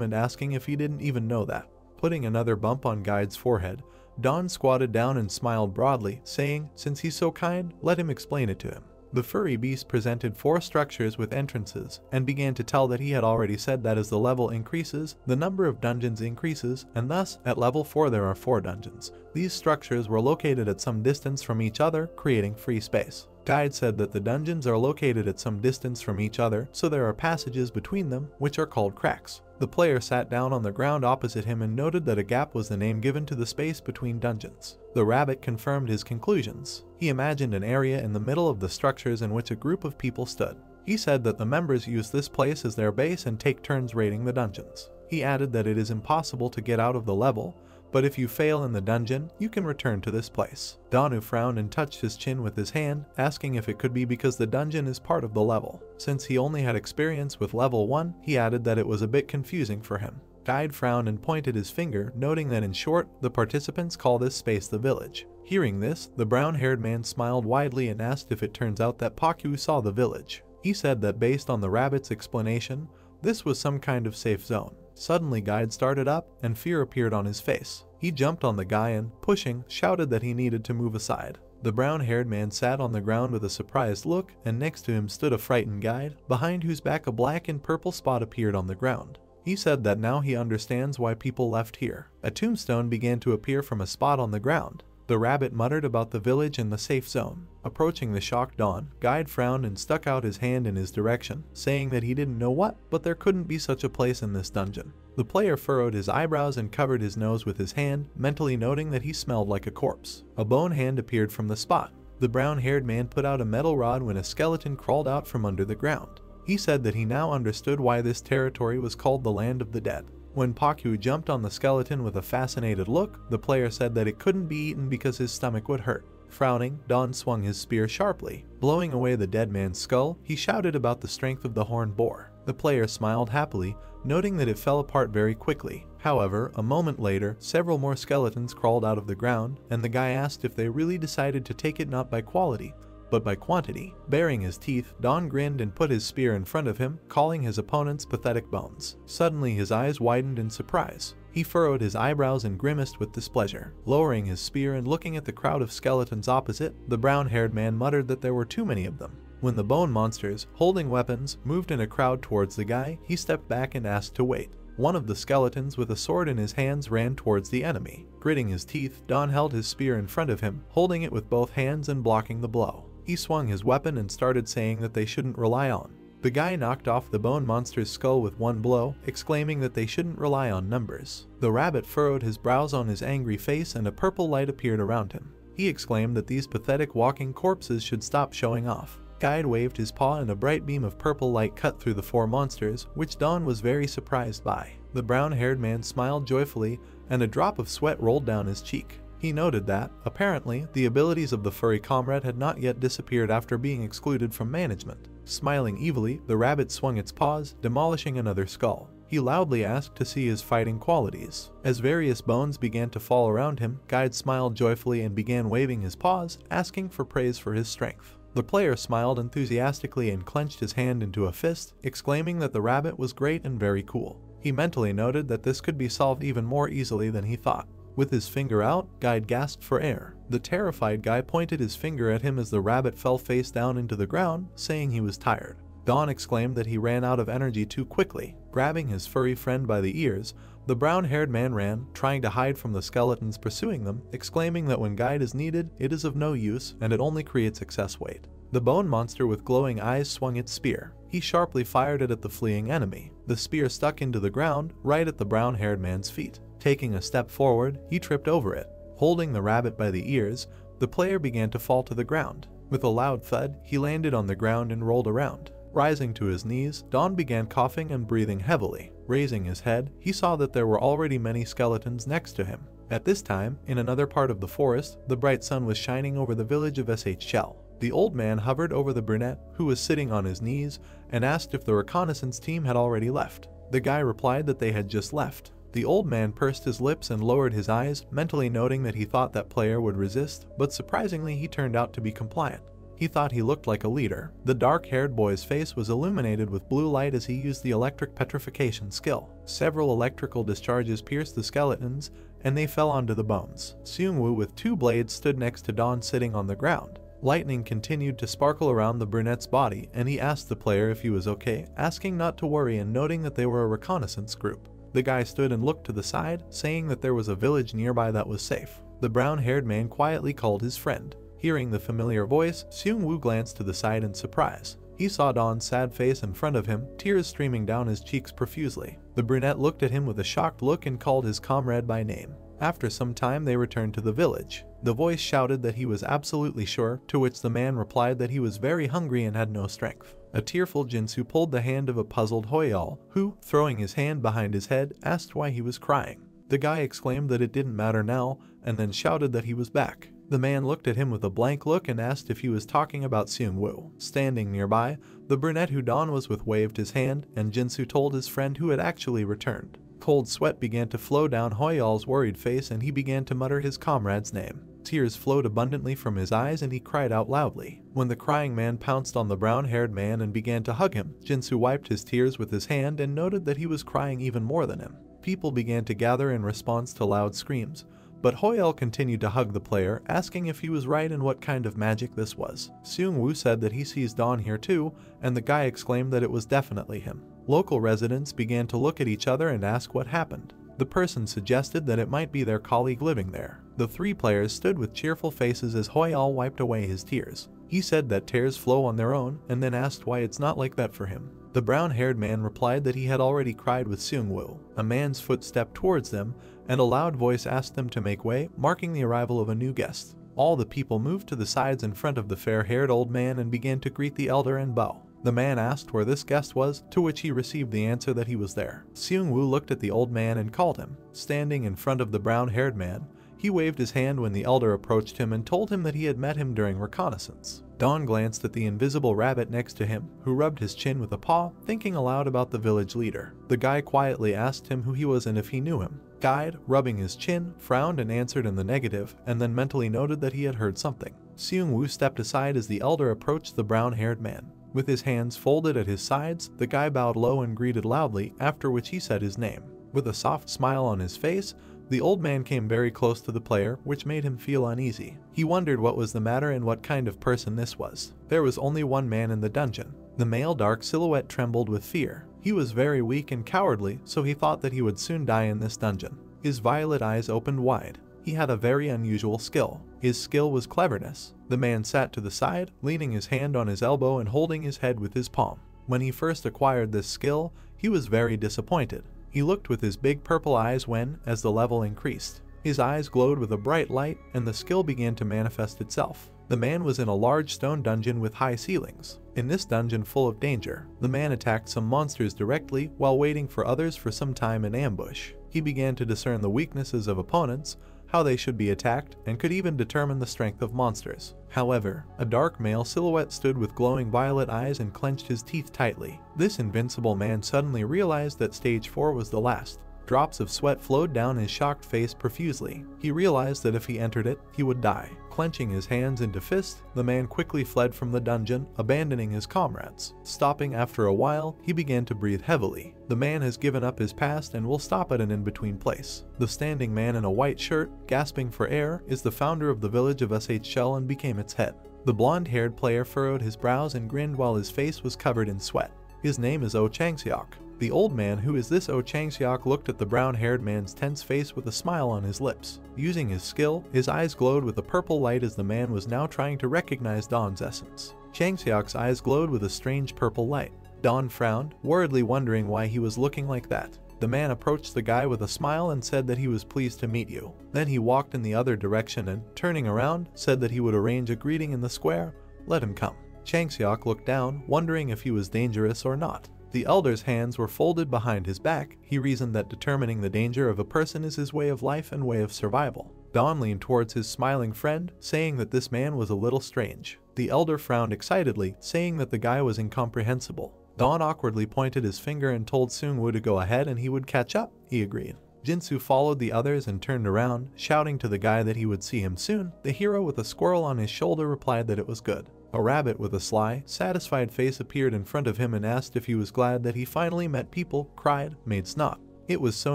and asking if he didn't even know that. Putting another bump on Guide's forehead, Don squatted down and smiled broadly, saying, since he's so kind, let him explain it to him. The furry beast presented 4 structures with entrances, and began to tell that he had already said that as the level increases, the number of dungeons increases, and thus, at level 4 there are 4 dungeons. These structures were located at some distance from each other, creating free space. Guide said that the dungeons are located at some distance from each other, so there are passages between them, which are called cracks. The player sat down on the ground opposite him and noted that a gap was the name given to the space between dungeons. The rabbit confirmed his conclusions. He imagined an area in the middle of the structures in which a group of people stood. He said that the members use this place as their base and take turns raiding the dungeons. He added that it is impossible to get out of the level, but if you fail in the dungeon, you can return to this place. Donu frowned and touched his chin with his hand, asking if it could be because the dungeon is part of the level. Since he only had experience with level 1, he added that it was a bit confusing for him. Guide frowned and pointed his finger, noting that in short, the participants call this space the village. Hearing this, the brown-haired man smiled widely and asked if it turns out that Pakyu saw the village. He said that based on the rabbit's explanation, this was some kind of safe zone. Suddenly Guide started up, and fear appeared on his face. He jumped on the guy and, pushing, shouted that he needed to move aside. The brown-haired man sat on the ground with a surprised look, and next to him stood a frightened Guide, behind whose back a black and purple spot appeared on the ground. He said that now he understands why people left here. A tombstone began to appear from a spot on the ground. The rabbit muttered about the village and the safe zone. Approaching the shocked Dawn, Guide frowned and stuck out his hand in his direction, saying that he didn't know what, but there couldn't be such a place in this dungeon. The player furrowed his eyebrows and covered his nose with his hand, mentally noting that he smelled like a corpse. A bone hand appeared from the spot. The brown-haired man put out a metal rod when a skeleton crawled out from under the ground. He said that he now understood why this territory was called the Land of the Dead. When Pakyu jumped on the skeleton with a fascinated look, the player said that it couldn't be eaten because his stomach would hurt. Frowning, Don swung his spear sharply. Blowing away the dead man's skull, he shouted about the strength of the horned boar. The player smiled happily, noting that it fell apart very quickly. However, a moment later, several more skeletons crawled out of the ground, and the guy asked if they really decided to take it not by quality, but by quantity. Baring his teeth, Don grinned and put his spear in front of him, calling his opponents pathetic bones. Suddenly his eyes widened in surprise. He furrowed his eyebrows and grimaced with displeasure. Lowering his spear and looking at the crowd of skeletons opposite, the brown-haired man muttered that there were too many of them. When the bone monsters, holding weapons, moved in a crowd towards the guy, he stepped back and asked to wait. One of the skeletons with a sword in his hands ran towards the enemy. Gritting his teeth, Don held his spear in front of him, holding it with both hands and blocking the blow. He swung his weapon and started saying that they shouldn't rely on. The guy knocked off the bone monster's skull with one blow, exclaiming that they shouldn't rely on numbers. The rabbit furrowed his brows on his angry face and a purple light appeared around him. He exclaimed that these pathetic walking corpses should stop showing off. Guide waved his paw and a bright beam of purple light cut through the four monsters, which Don was very surprised by. The brown-haired man smiled joyfully, and a drop of sweat rolled down his cheek. He noted that, apparently, the abilities of the furry comrade had not yet disappeared after being excluded from management. Smiling evilly, the rabbit swung its paws, demolishing another skull. He loudly asked to see his fighting qualities. As various bones began to fall around him, Guide smiled joyfully and began waving his paws, asking for praise for his strength. The player smiled enthusiastically and clenched his hand into a fist, exclaiming that the rabbit was great and very cool. He mentally noted that this could be solved even more easily than he thought. With his finger out, Guide gasped for air. The terrified guy pointed his finger at him as the rabbit fell face down into the ground, saying he was tired. Don exclaimed that he ran out of energy too quickly. Grabbing his furry friend by the ears, the brown-haired man ran, trying to hide from the skeletons pursuing them, exclaiming that when Guide is needed, it is of no use and it only creates excess weight. The bone monster with glowing eyes swung its spear. He sharply fired it at the fleeing enemy. The spear stuck into the ground, right at the brown-haired man's feet. Taking a step forward, he tripped over it. Holding the rabbit by the ears, the player began to fall to the ground. With a loud thud, he landed on the ground and rolled around. Rising to his knees, Don began coughing and breathing heavily. Raising his head, he saw that there were already many skeletons next to him. At this time, in another part of the forest, the bright sun was shining over the village of S1-4. The old man hovered over the brunette, who was sitting on his knees, and asked if the reconnaissance team had already left. The guy replied that they had just left. The old man pursed his lips and lowered his eyes, mentally noting that he thought that player would resist, but surprisingly he turned out to be compliant. He thought he looked like a leader. The dark-haired boy's face was illuminated with blue light as he used the electric petrification skill. Several electrical discharges pierced the skeletons, and they fell onto the bones. Seung-woo with two blades stood next to Don sitting on the ground. Lightning continued to sparkle around the brunette's body, and he asked the player if he was okay, asking not to worry and noting that they were a reconnaissance group. The guy stood and looked to the side, saying that there was a village nearby that was safe. The brown-haired man quietly called his friend. Hearing the familiar voice, Seung-woo glanced to the side in surprise. He saw Don's sad face in front of him, tears streaming down his cheeks profusely. The brunette looked at him with a shocked look and called his comrade by name. After some time they returned to the village. The voice shouted that he was absolutely sure, to which the man replied that he was very hungry and had no strength. A tearful Jinsu pulled the hand of a puzzled Hoyal, who, throwing his hand behind his head, asked why he was crying. The guy exclaimed that it didn't matter now, and then shouted that he was back. The man looked at him with a blank look and asked if he was talking about Seung-woo. Standing nearby, the brunette who Don was with waved his hand, and Jinsu told his friend who had actually returned. Cold sweat began to flow down Hoyal's worried face and he began to mutter his comrade's name. Tears flowed abundantly from his eyes and he cried out loudly. When the crying man pounced on the brown-haired man and began to hug him, Jinsu wiped his tears with his hand and noted that he was crying even more than him. People began to gather in response to loud screams, but Hoyal continued to hug the player, asking if he was right and what kind of magic this was. Seung-woo said that he sees Don here too, and the guy exclaimed that it was definitely him. Local residents began to look at each other and ask what happened. The person suggested that it might be their colleague living there. The three players stood with cheerful faces as Hoyal wiped away his tears. He said that tears flow on their own, and then asked why it's not like that for him. The brown-haired man replied that he had already cried with Seung-woo. A man's foot stepped towards them, and a loud voice asked them to make way, marking the arrival of a new guest. All the people moved to the sides in front of the fair-haired old man and began to greet the elder and bow. The man asked where this guest was, to which he received the answer that he was there. Seung-woo looked at the old man and called him. Standing in front of the brown-haired man, he waved his hand when the elder approached him and told him that he had met him during reconnaissance. Don glanced at the invisible rabbit next to him, who rubbed his chin with a paw, thinking aloud about the village leader. The guy quietly asked him who he was and if he knew him. Guide, rubbing his chin, frowned and answered in the negative, and then mentally noted that he had heard something. Seung-woo stepped aside as the elder approached the brown-haired man. With his hands folded at his sides, the guy bowed low and greeted loudly, after which he said his name. With a soft smile on his face, the old man came very close to the player, which made him feel uneasy. He wondered what was the matter and what kind of person this was. There was only one man in the dungeon. The male dark silhouette trembled with fear. He was very weak and cowardly, so he thought that he would soon die in this dungeon. His violet eyes opened wide. He had a very unusual skill. His skill was cleverness. The man sat to the side, leaning his hand on his elbow and holding his head with his palm. When he first acquired this skill, he was very disappointed. He looked with his big purple eyes when, as the level increased, his eyes glowed with a bright light and the skill began to manifest itself. The man was in a large stone dungeon with high ceilings. In this dungeon full of danger, the man attacked some monsters directly while waiting for others for some time in ambush. He began to discern the weaknesses of opponents, how they should be attacked, and could even determine the strength of monsters. However, a dark male silhouette stood with glowing violet eyes and clenched his teeth tightly. This invincible man suddenly realized that stage 4 was the last. Drops of sweat flowed down his shocked face profusely. He realized that if he entered it, he would die. Clenching his hands into fists, the man quickly fled from the dungeon, abandoning his comrades. Stopping after a while, he began to breathe heavily. The man has given up his past and will stop at an in-between place. The standing man in a white shirt, gasping for air, is the founder of the village of S1-4 and became its head. The blonde-haired player furrowed his brows and grinned while his face was covered in sweat. His name is Oh Chang-seok. The old man, who is this Oh Chang-seok, looked at the brown-haired man's tense face with a smile on his lips. Using his skill, his eyes glowed with a purple light as the man was now trying to recognize Don's essence. Chang-seok's eyes glowed with a strange purple light. Don frowned, worriedly wondering why he was looking like that. The man approached the guy with a smile and said that he was pleased to meet you. Then he walked in the other direction and, turning around, said that he would arrange a greeting in the square. Let him come. Chang-seok looked down, wondering if he was dangerous or not. The elder's hands were folded behind his back. He reasoned that determining the danger of a person is his way of life and way of survival. Don leaned towards his smiling friend, saying that this man was a little strange. The elder frowned excitedly, saying that the guy was incomprehensible. Don awkwardly pointed his finger and told Seung-woo to go ahead and he would catch up. He agreed. Jinsu followed the others and turned around, shouting to the guy that he would see him soon. The hero with a squirrel on his shoulder replied that it was good. A rabbit with a sly, satisfied face appeared in front of him and asked if he was glad that he finally met people, cried, made snot. It was so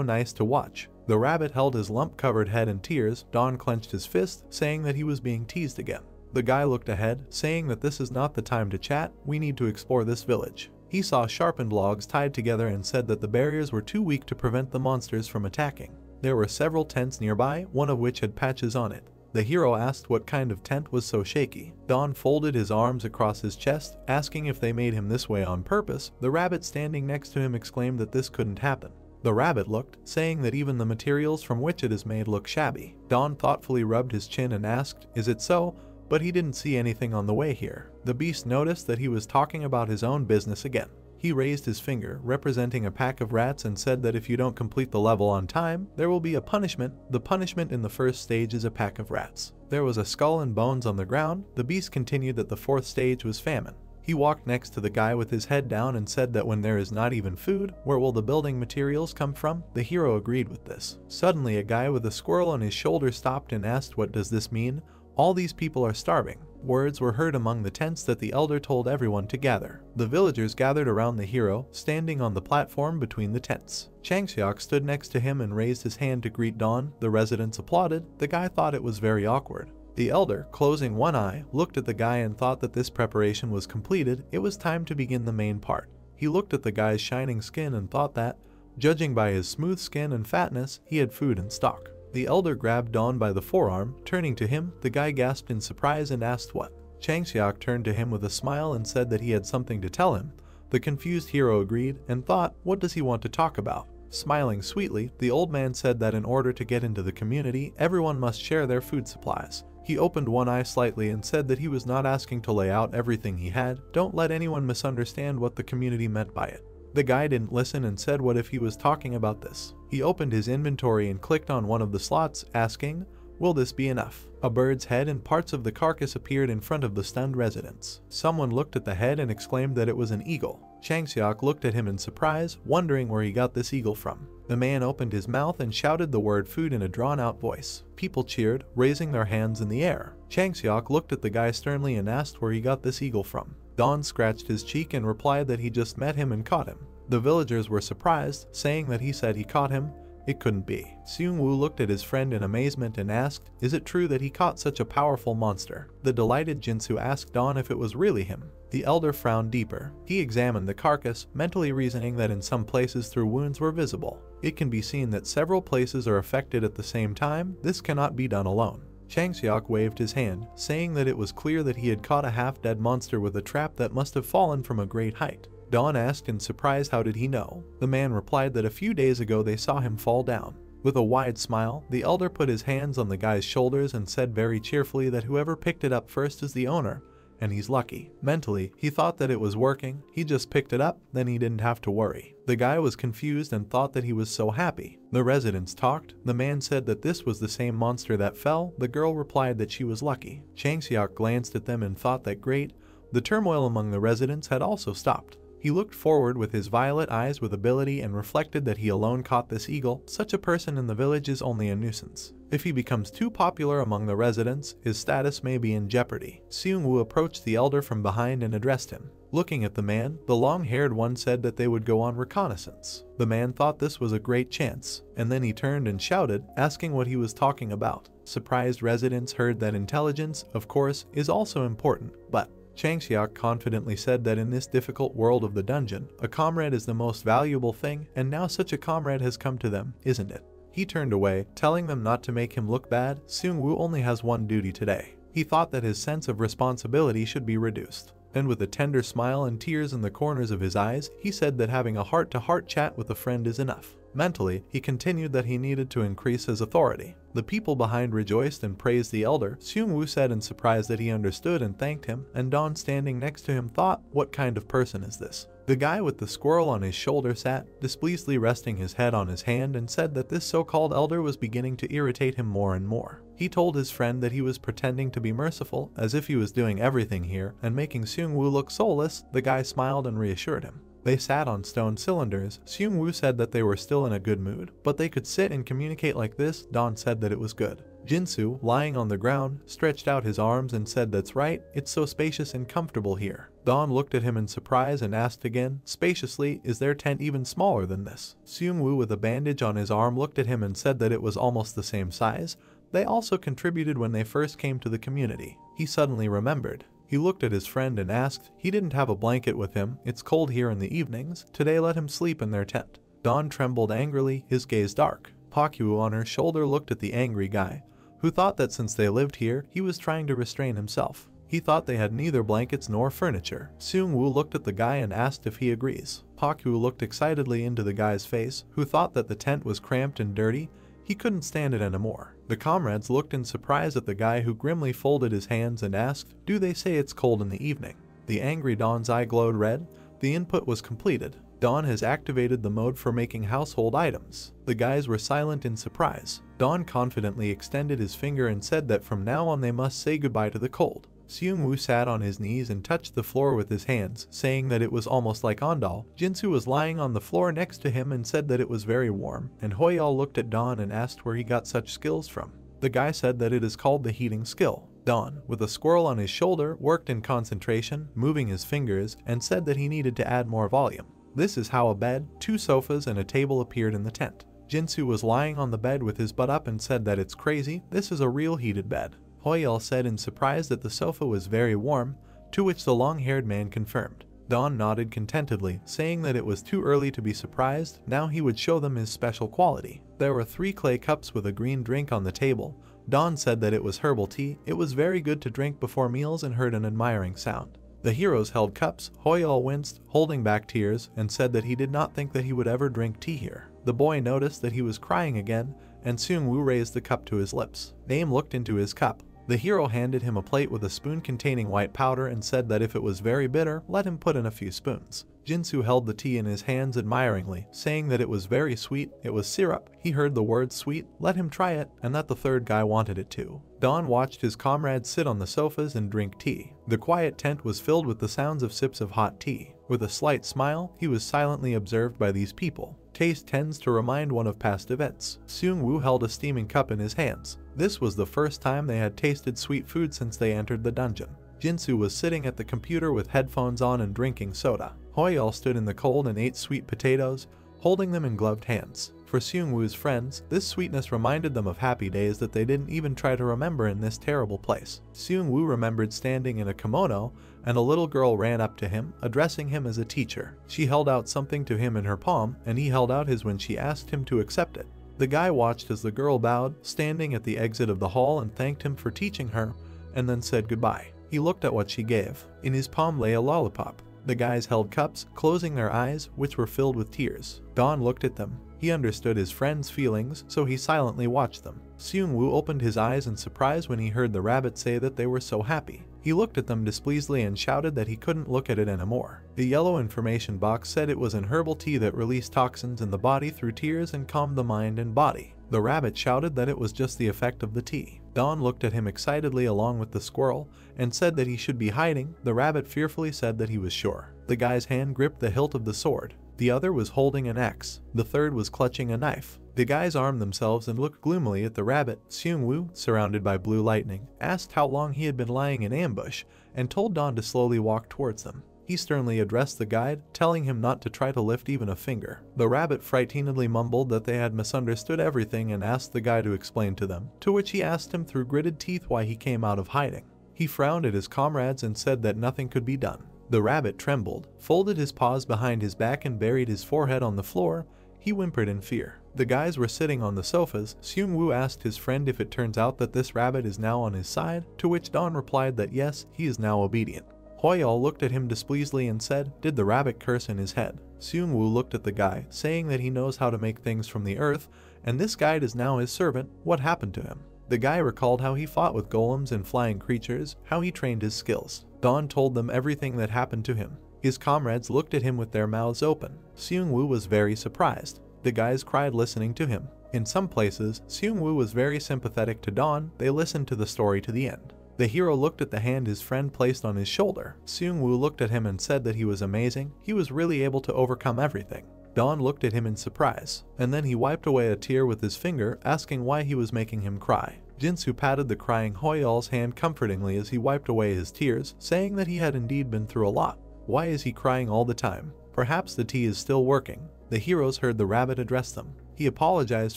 nice to watch. The rabbit held his lump-covered head in tears. Don clenched his fist, saying that he was being teased again. The guy looked ahead, saying that this is not the time to chat, we need to explore this village. He saw sharpened logs tied together and said that the barriers were too weak to prevent the monsters from attacking. There were several tents nearby, one of which had patches on it. The hero asked what kind of tent was so shaky. Don folded his arms across his chest, asking if they made him this way on purpose. The rabbit standing next to him exclaimed that this couldn't happen. The rabbit looked, saying that even the materials from which it is made look shabby. Don thoughtfully rubbed his chin and asked, is it so? But he didn't see anything on the way here. The beast noticed that he was talking about his own business again. He raised his finger, representing a pack of rats, and said that if you don't complete the level on time, there will be a punishment. The punishment in the first stage is a pack of rats. There was a skull and bones on the ground. The beast continued that the fourth stage was famine. He walked next to the guy with his head down and said that when there is not even food, where will the building materials come from? The hero agreed with this. Suddenly, a guy with a squirrel on his shoulder stopped and asked, "What does this mean? All these people are starving." Words were heard among the tents that the elder told everyone to gather. The villagers gathered around the hero, standing on the platform between the tents. Changseok stood next to him and raised his hand to greet Dawn. The residents applauded. The guy thought it was very awkward. The elder, closing one eye, looked at the guy and thought that this preparation was completed. It was time to begin the main part. He looked at the guy's shining skin and thought that, judging by his smooth skin and fatness, he had food in stock. The elder grabbed Dawn by the forearm. Turning to him, the guy gasped in surprise and asked what. Changseok turned to him with a smile and said that he had something to tell him. The confused hero agreed and thought, what does he want to talk about? Smiling sweetly, the old man said that in order to get into the community, everyone must share their food supplies. He opened one eye slightly and said that he was not asking to lay out everything he had. Don't let anyone misunderstand what the community meant by it. The guy didn't listen and said what if he was talking about this. He opened his inventory and clicked on one of the slots, asking, will this be enough? A bird's head and parts of the carcass appeared in front of the stunned residents. Someone looked at the head and exclaimed that it was an eagle. Changseok looked at him in surprise, wondering where he got this eagle from. The man opened his mouth and shouted the word food in a drawn-out voice. People cheered, raising their hands in the air. Changseok looked at the guy sternly and asked where he got this eagle from. Dawn scratched his cheek and replied that he just met him and caught him. The villagers were surprised, saying that he said he caught him. It couldn't be. Seung-woo looked at his friend in amazement and asked, is it true that he caught such a powerful monster? The delighted Jinsu asked Dawn if it was really him. The elder frowned deeper. He examined the carcass, mentally reasoning that in some places through wounds were visible. It can be seen that several places are affected at the same time. This cannot be done alone. Changseok waved his hand, saying that it was clear that he had caught a half-dead monster with a trap that must have fallen from a great height. Dawn asked in surprise how did he know. The man replied that a few days ago they saw him fall down. With a wide smile, the elder put his hands on the guy's shoulders and said very cheerfully that whoever picked it up first is the owner, and he's lucky. Mentally, he thought that it was working. He just picked it up, then he didn't have to worry. The guy was confused and thought that he was so happy. The residents talked. The man said that this was the same monster that fell. The girl replied that she was lucky. Changseok glanced at them and thought that great. The turmoil among the residents had also stopped. He looked forward with his violet eyes with ability and reflected that he alone caught this eagle. Such a person in the village is only a nuisance. If he becomes too popular among the residents, his status may be in jeopardy. Seung-woo approached the elder from behind and addressed him. Looking at the man, the long-haired one said that they would go on reconnaissance. The man thought this was a great chance, and then he turned and shouted, asking what he was talking about. Surprised residents heard that intelligence, of course, is also important, but Changseok confidently said that in this difficult world of the dungeon, a comrade is the most valuable thing, and now such a comrade has come to them, isn't it? He turned away, telling them not to make him look bad. Seung-woo only has one duty today. He thought that his sense of responsibility should be reduced. Then with a tender smile and tears in the corners of his eyes, he said that having a heart-to-heart chat with a friend is enough. Mentally, he continued that he needed to increase his authority. The people behind rejoiced and praised the elder. Seung-woo said in surprise that he understood and thanked him, and Dawn standing next to him thought, what kind of person is this? The guy with the squirrel on his shoulder sat, displeasedly resting his head on his hand, and said that this so-called elder was beginning to irritate him more and more. He told his friend that he was pretending to be merciful, as if he was doing everything here, and making Seung-woo look soulless. The guy smiled and reassured him. They sat on stone cylinders. Seung-woo said that they were still in a good mood, but they could sit and communicate like this. Dawn said that it was good. Jinsu, lying on the ground, stretched out his arms and said that's right, it's so spacious and comfortable here. Dawn looked at him in surprise and asked again, spaciously, is their tent even smaller than this? Seung-woo with a bandage on his arm looked at him and said that it was almost the same size. They also contributed when they first came to the community. He suddenly remembered. He looked at his friend and asked, he didn't have a blanket with him, it's cold here in the evenings, today let him sleep in their tent. Dawn trembled angrily, his gaze dark. Pakyu on her shoulder looked at the angry guy, who thought that since they lived here, he was trying to restrain himself. He thought they had neither blankets nor furniture. Seung-woo looked at the guy and asked if he agrees. Pakyu looked excitedly into the guy's face, who thought that the tent was cramped and dirty. He couldn't stand it anymore. The comrades looked in surprise at the guy who grimly folded his hands and asked, do they say it's cold in the evening? The angry Dawn's eye glowed red. The input was completed. Dawn has activated the mode for making household items. The guys were silent in surprise. Dawn confidently extended his finger and said that from now on they must say goodbye to the cold. Seung-woo sat on his knees and touched the floor with his hands, saying that it was almost like Ondal. Jinsu was lying on the floor next to him and said that it was very warm, and Hoyal looked at Dawn and asked where he got such skills from. The guy said that it is called the heating skill. Dawn, with a squirrel on his shoulder, worked in concentration, moving his fingers, and said that he needed to add more volume. This is how a bed, 2 sofas, and a table appeared in the tent. Jinsu was lying on the bed with his butt up and said that it's crazy, this is a real heated bed. Hoyal said in surprise that the sofa was very warm, to which the long-haired man confirmed. Dawn nodded contentedly, saying that it was too early to be surprised, now he would show them his special quality. There were 3 clay cups with a green drink on the table. Dawn said that it was herbal tea, it was very good to drink before meals, and heard an admiring sound. The heroes held cups. Hoyal winced, holding back tears, and said that he did not think that he would ever drink tea here. The boy noticed that he was crying again, and Seung-woo raised the cup to his lips. Naim looked into his cup. The hero handed him a plate with a spoon containing white powder and said that if it was very bitter, let him put in a few spoons. Jinsu held the tea in his hands admiringly, saying that it was very sweet, it was syrup. He heard the word sweet, let him try it, and that the third guy wanted it too. Dawn watched his comrades sit on the sofas and drink tea. The quiet tent was filled with the sounds of sips of hot tea. With a slight smile, he was silently observed by these people. Taste tends to remind one of past events. Seung-woo held a steaming cup in his hands. This was the first time they had tasted sweet food since they entered the dungeon. Jinsu was sitting at the computer with headphones on and drinking soda. Hoyal stood in the cold and ate sweet potatoes, holding them in gloved hands. For Seung-woo's friends, this sweetness reminded them of happy days that they didn't even try to remember in this terrible place. Seung-woo remembered standing in a kimono, and a little girl ran up to him, addressing him as a teacher. She held out something to him in her palm, and he held out his when she asked him to accept it. The guy watched as the girl bowed, standing at the exit of the hall, and thanked him for teaching her, and then said goodbye. He looked at what she gave. In his palm lay a lollipop. The guys held cups, closing their eyes, which were filled with tears. Dawn looked at them. He understood his friend's feelings, so he silently watched them. Seung-woo opened his eyes in surprise when he heard the rabbit say that they were so happy. He looked at them displeasedly and shouted that he couldn't look at it anymore. The yellow information box said it was an herbal tea that released toxins in the body through tears and calmed the mind and body. The rabbit shouted that it was just the effect of the tea. Dawn looked at him excitedly along with the squirrel and said that he should be hiding. The rabbit fearfully said that he was sure. The guy's hand gripped the hilt of the sword. The other was holding an axe. The third was clutching a knife. The guys armed themselves and looked gloomily at the rabbit. Seung-woo, surrounded by blue lightning, asked how long he had been lying in ambush and told Dawn to slowly walk towards them. He sternly addressed the guide, telling him not to try to lift even a finger. The rabbit frightenedly mumbled that they had misunderstood everything and asked the guy to explain to them, to which he asked him through gritted teeth why he came out of hiding. He frowned at his comrades and said that nothing could be done. The rabbit trembled, folded his paws behind his back and buried his forehead on the floor. He whimpered in fear. The guys were sitting on the sofas. Seung-woo asked his friend if it turns out that this rabbit is now on his side, to which Dawn replied that yes, he is now obedient. Hoyal looked at him displeasedly and said, "Did the rabbit curse in his head?" Seung-woo looked at the guy, saying that he knows how to make things from the earth, and this guide is now his servant. What happened to him? The guy recalled how he fought with golems and flying creatures, how he trained his skills. Dawn told them everything that happened to him. His comrades looked at him with their mouths open. Seung-woo was very surprised. The guys cried listening to him. In some places, Seung-woo was very sympathetic to Dawn. They listened to the story to the end. The hero looked at the hand his friend placed on his shoulder. Seung-woo looked at him and said that he was amazing. He was really able to overcome everything. Dawn looked at him in surprise, and then he wiped away a tear with his finger, asking why he was making him cry. Jinsu patted the crying Hoyal's hand comfortingly as he wiped away his tears, saying that he had indeed been through a lot. Why is he crying all the time? Perhaps the tea is still working. The heroes heard the rabbit address them. He apologized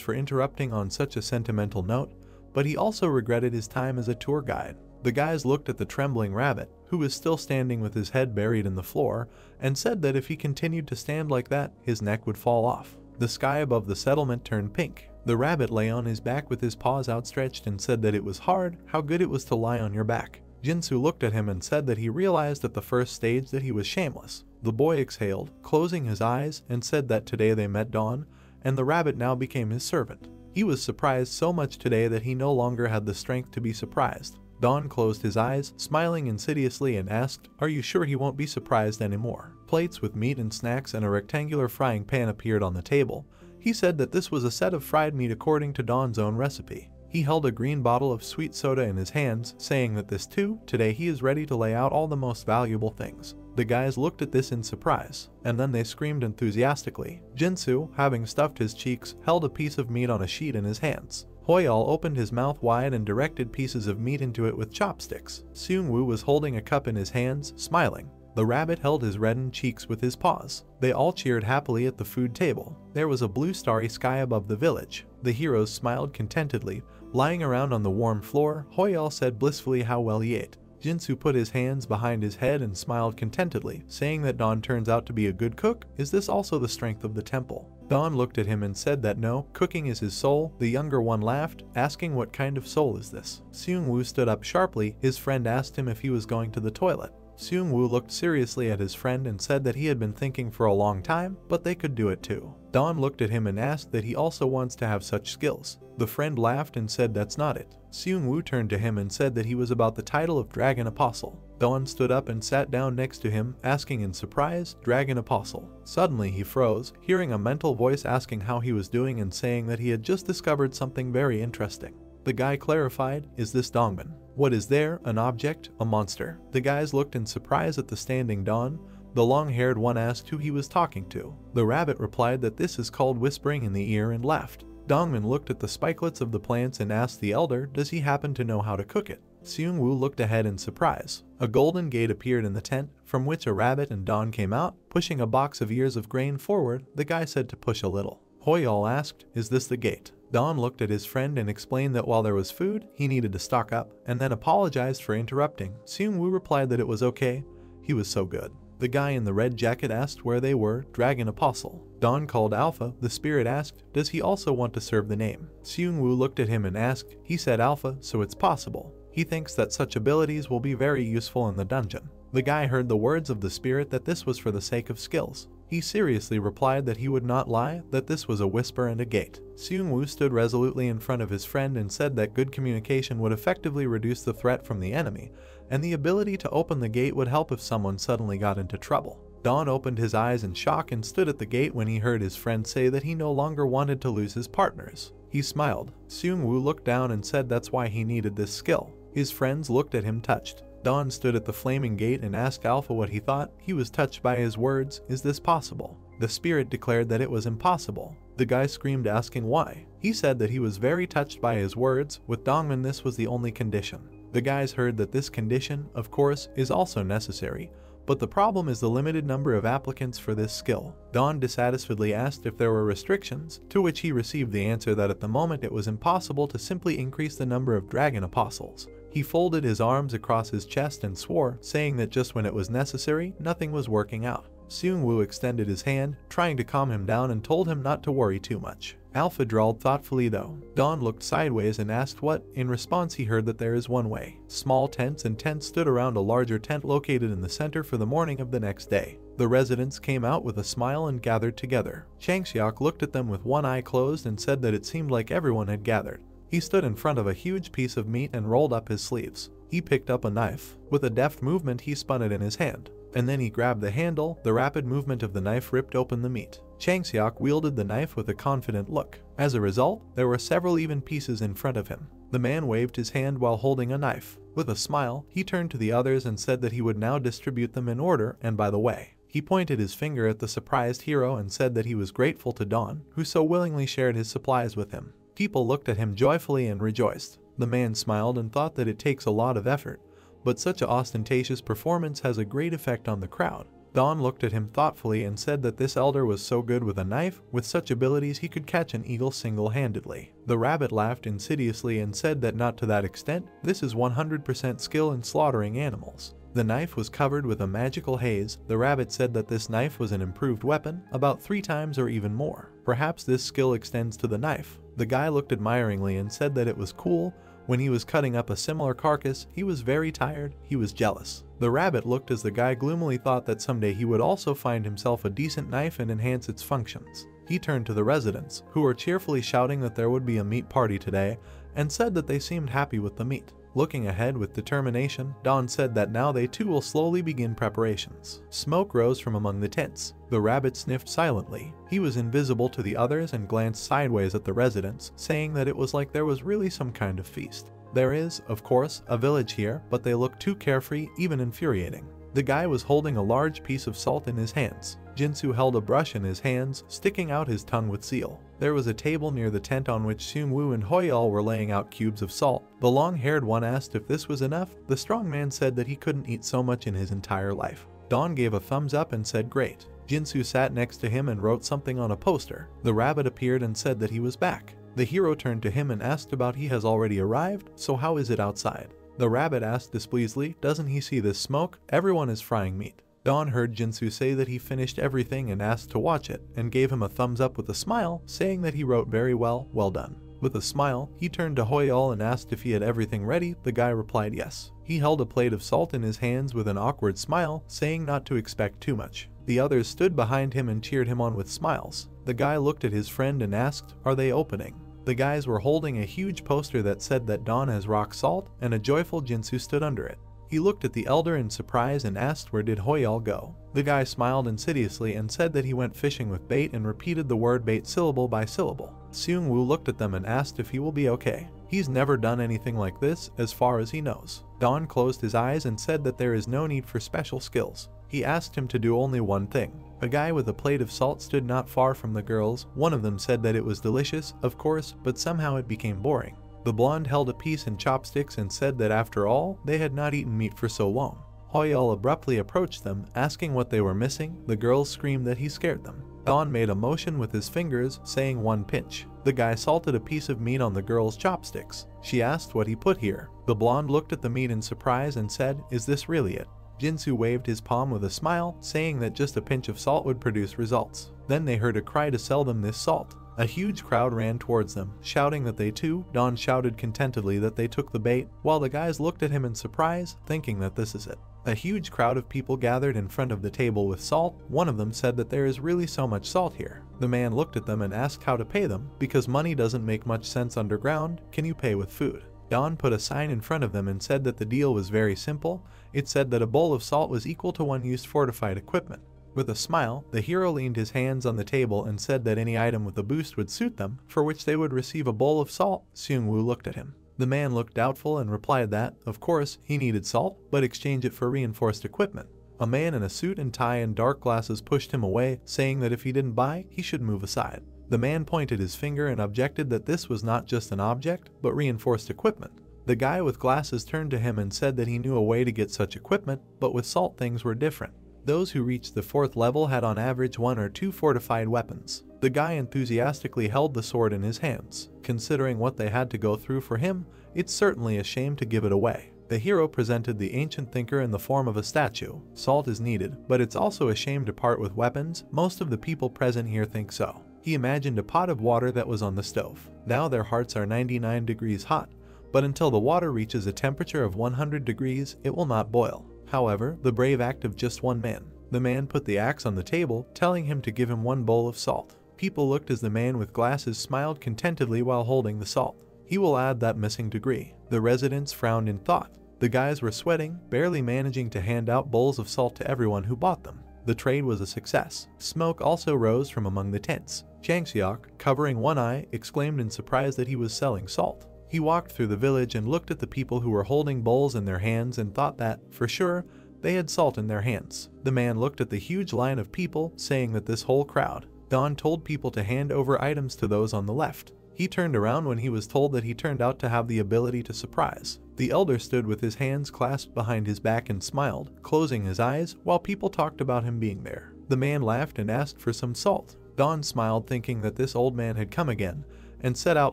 for interrupting on such a sentimental note, but he also regretted his time as a tour guide. The guys looked at the trembling rabbit, who was still standing with his head buried in the floor, and said that if he continued to stand like that, his neck would fall off. The sky above the settlement turned pink. The rabbit lay on his back with his paws outstretched and said that it was hard, how good it was to lie on your back. Jinsu looked at him and said that he realized at the first stage that he was shameless. The boy exhaled, closing his eyes, and said that today they met Dawn, and the rabbit now became his servant. He was surprised so much today that he no longer had the strength to be surprised. Dawn closed his eyes, smiling insidiously, and asked, "Are you sure he won't be surprised anymore?" Plates with meat and snacks and a rectangular frying pan appeared on the table. He said that this was a set of fried meat according to Don's own recipe. He held a green bottle of sweet soda in his hands, saying that this too, today he is ready to lay out all the most valuable things. The guys looked at this in surprise, and then they screamed enthusiastically. Jinsu, having stuffed his cheeks, held a piece of meat on a sheet in his hands. Hoyal opened his mouth wide and directed pieces of meat into it with chopsticks. Seungwoo was holding a cup in his hands, smiling. The rabbit held his reddened cheeks with his paws. They all cheered happily at the food table. There was a blue starry sky above the village. The heroes smiled contentedly. Lying around on the warm floor, Hoyal said blissfully how well he ate. Jinsu put his hands behind his head and smiled contentedly, saying that Don turns out to be a good cook. Is this also the strength of the temple? Don looked at him and said that no, cooking is his soul. The younger one laughed, asking what kind of soul is this. Seungwoo stood up sharply. His friend asked him if he was going to the toilet. Seungwoo looked seriously at his friend and said that he had been thinking for a long time, but they could do it too. Don looked at him and asked that he also wants to have such skills. The friend laughed and said that's not it. Seungwoo turned to him and said that he was about the title of Dragon Apostle. Don stood up and sat down next to him, asking in surprise, Dragon Apostle. Suddenly he froze, hearing a mental voice asking how he was doing and saying that he had just discovered something very interesting. The guy clarified, is this Dongban? What is there? An object? A monster? The guys looked in surprise at the standing Don. The long-haired one asked who he was talking to. The rabbit replied that this is called whispering in the ear and laughed. Dongman looked at the spikelets of the plants and asked the elder, does he happen to know how to cook it? Seungwoo looked ahead in surprise. A golden gate appeared in the tent, from which a rabbit and Don came out, pushing a box of ears of grain forward. The guy said to push a little. Hoyal asked, is this the gate? Don looked at his friend and explained that while there was food, he needed to stock up, and then apologized for interrupting. Seungwoo replied that it was okay. He was so good. The guy in the red jacket asked where they were. Dragon Apostle. Don called Alpha. The spirit asked, does he also want to serve the name? Seungwoo looked at him and asked. He said Alpha, so it's possible. He thinks that such abilities will be very useful in the dungeon. The guy heard the words of the spirit that this was for the sake of skills. He seriously replied that he would not lie, that this was a whisper and a gate. Seungwoo stood resolutely in front of his friend and said that good communication would effectively reduce the threat from the enemy, and the ability to open the gate would help if someone suddenly got into trouble. Don opened his eyes in shock and stood at the gate when he heard his friend say that he no longer wanted to lose his partners. He smiled. Seungwoo looked down and said that's why he needed this skill. His friends looked at him touched. Don stood at the flaming gate and asked Alpha what he thought. He was touched by his words. Is this possible? The spirit declared that it was impossible. The guy screamed asking why. He said that he was very touched by his words. With Dongman this was the only condition. The guys heard that this condition, of course, is also necessary, but the problem is the limited number of applicants for this skill. Don dissatisfiedly asked if there were restrictions, to which he received the answer that at the moment it was impossible to simply increase the number of Dragon Apostles. He folded his arms across his chest and swore, saying that just when it was necessary, nothing was working out. Seungwoo extended his hand, trying to calm him down and told him not to worry too much. Alpha drawled thoughtfully though. Don looked sideways and asked what. In response he heard that there is one way. Small tents and tents stood around a larger tent located in the center for the morning of the next day. The residents came out with a smile and gathered together. Changxiok looked at them with one eye closed and said that it seemed like everyone had gathered. He stood in front of a huge piece of meat and rolled up his sleeves. He picked up a knife. With a deft movement he spun it in his hand. And then he grabbed the handle. The rapid movement of the knife ripped open the meat. Changxiok wielded the knife with a confident look. As a result, there were several even pieces in front of him. The man waved his hand while holding a knife. With a smile, he turned to the others and said that he would now distribute them in order, and by the way. He pointed his finger at the surprised hero and said that he was grateful to Don, who so willingly shared his supplies with him. People looked at him joyfully and rejoiced. The man smiled and thought that it takes a lot of effort, but such an ostentatious performance has a great effect on the crowd. Don looked at him thoughtfully and said that this elder was so good with a knife, with such abilities he could catch an eagle single-handedly. The rabbit laughed insidiously and said that not to that extent, this is 100% skill in slaughtering animals. The knife was covered with a magical haze. The rabbit said that this knife was an improved weapon, about 3 times or even more. Perhaps this skill extends to the knife. The guy looked admiringly and said that it was cool. When he was cutting up a similar carcass, he was very tired. He was jealous. The rabbit looked as the guy gloomily thought that someday he would also find himself a decent knife and enhance its functions. He turned to the residents, who were cheerfully shouting that there would be a meat party today, and said that they seemed happy with the meat. Looking ahead with determination, Don said that now they too will slowly begin preparations. Smoke rose from among the tents. The rabbit sniffed silently. He was invisible to the others and glanced sideways at the residents, saying that it was like there was really some kind of feast. There is, of course, a village here, but they look too carefree, even infuriating. The guy was holding a large piece of salt in his hands. Jinsu held a brush in his hands, sticking out his tongue with zeal. There was a table near the tent on which Seung-woo and Hoyal were laying out cubes of salt. The long-haired one asked if this was enough. The strong man said that he couldn't eat so much in his entire life. Don gave a thumbs up and said great. Jinsu sat next to him and wrote something on a poster. The rabbit appeared and said that he was back. The hero turned to him and asked about he has already arrived, so how is it outside? The rabbit asked displeasedly, doesn't he see this smoke? Everyone is frying meat. Don heard Jinsu say that he finished everything and asked to watch it, and gave him a thumbs up with a smile, saying that he wrote very well, well done. With a smile, he turned to Hoyal and asked if he had everything ready. The guy replied yes. He held a plate of salt in his hands with an awkward smile, saying not to expect too much. The others stood behind him and cheered him on with smiles. The guy looked at his friend and asked, are they opening? The guys were holding a huge poster that said that Don has rock salt, and a joyful Jinsu stood under it. He looked at the elder in surprise and asked where did Hoyal go. The guy smiled insidiously and said that he went fishing with bait and repeated the word bait syllable by syllable. Seung-woo looked at them and asked if he will be okay. He's never done anything like this as far as he knows. Don closed his eyes and said that there is no need for special skills. He asked him to do only one thing. A guy with a plate of salt stood not far from the girls. One of them said that it was delicious, of course, but somehow it became boring. The blonde held a piece in chopsticks and said that after all, they had not eaten meat for so long. Hoyal abruptly approached them, asking what they were missing. The girls screamed that he scared them. Don made a motion with his fingers, saying one pinch. The guy salted a piece of meat on the girl's chopsticks. She asked what he put here. The blonde looked at the meat in surprise and said, is this really it? Jinsu waved his palm with a smile, saying that just a pinch of salt would produce results. Then they heard a cry to sell them this salt. A huge crowd ran towards them, shouting that they too. Don shouted contentedly that they took the bait, while the guys looked at him in surprise, thinking that this is it. A huge crowd of people gathered in front of the table with salt. One of them said that there is really so much salt here. The man looked at them and asked how to pay them, because money doesn't make much sense underground. Can you pay with food? Don put a sign in front of them and said that the deal was very simple. It said that a bowl of salt was equal to one used fortified equipment. With a smile, the hero leaned his hands on the table and said that any item with a boost would suit them, for which they would receive a bowl of salt. Seung-woo looked at him. The man looked doubtful and replied that, of course, he needed salt, but exchange it for reinforced equipment. A man in a suit and tie and dark glasses pushed him away, saying that if he didn't buy, he should move aside. The man pointed his finger and objected that this was not just an object, but reinforced equipment. The guy with glasses turned to him and said that he knew a way to get such equipment, but with salt things were different. Those who reached the 4th level had on average 1 or 2 fortified weapons. The guy enthusiastically held the sword in his hands. Considering what they had to go through for him, it's certainly a shame to give it away. The hero presented the ancient thinker in the form of a statue. Salt is needed, but it's also a shame to part with weapons. Most of the people present here think so. He imagined a pot of water that was on the stove. Now their hearts are 99 degrees hot, but until the water reaches a temperature of 100 degrees, it will not boil. However, the brave act of just one man. The man put the axe on the table, telling him to give him 1 bowl of salt. People looked as the man with glasses smiled contentedly while holding the salt. He will add that missing degree. The residents frowned in thought. The guys were sweating, barely managing to hand out bowls of salt to everyone who bought them. The trade was a success. Smoke also rose from among the tents. Changseok, covering one eye, exclaimed in surprise that he was selling salt. He walked through the village and looked at the people who were holding bowls in their hands and thought that, for sure, they had salt in their hands. The man looked at the huge line of people, saying that this whole crowd. Don told people to hand over items to those on the left. He turned around when he was told that he turned out to have the ability to surprise. The elder stood with his hands clasped behind his back and smiled, closing his eyes, while people talked about him being there. The man laughed and asked for some salt. Don smiled, thinking that this old man had come again, and said out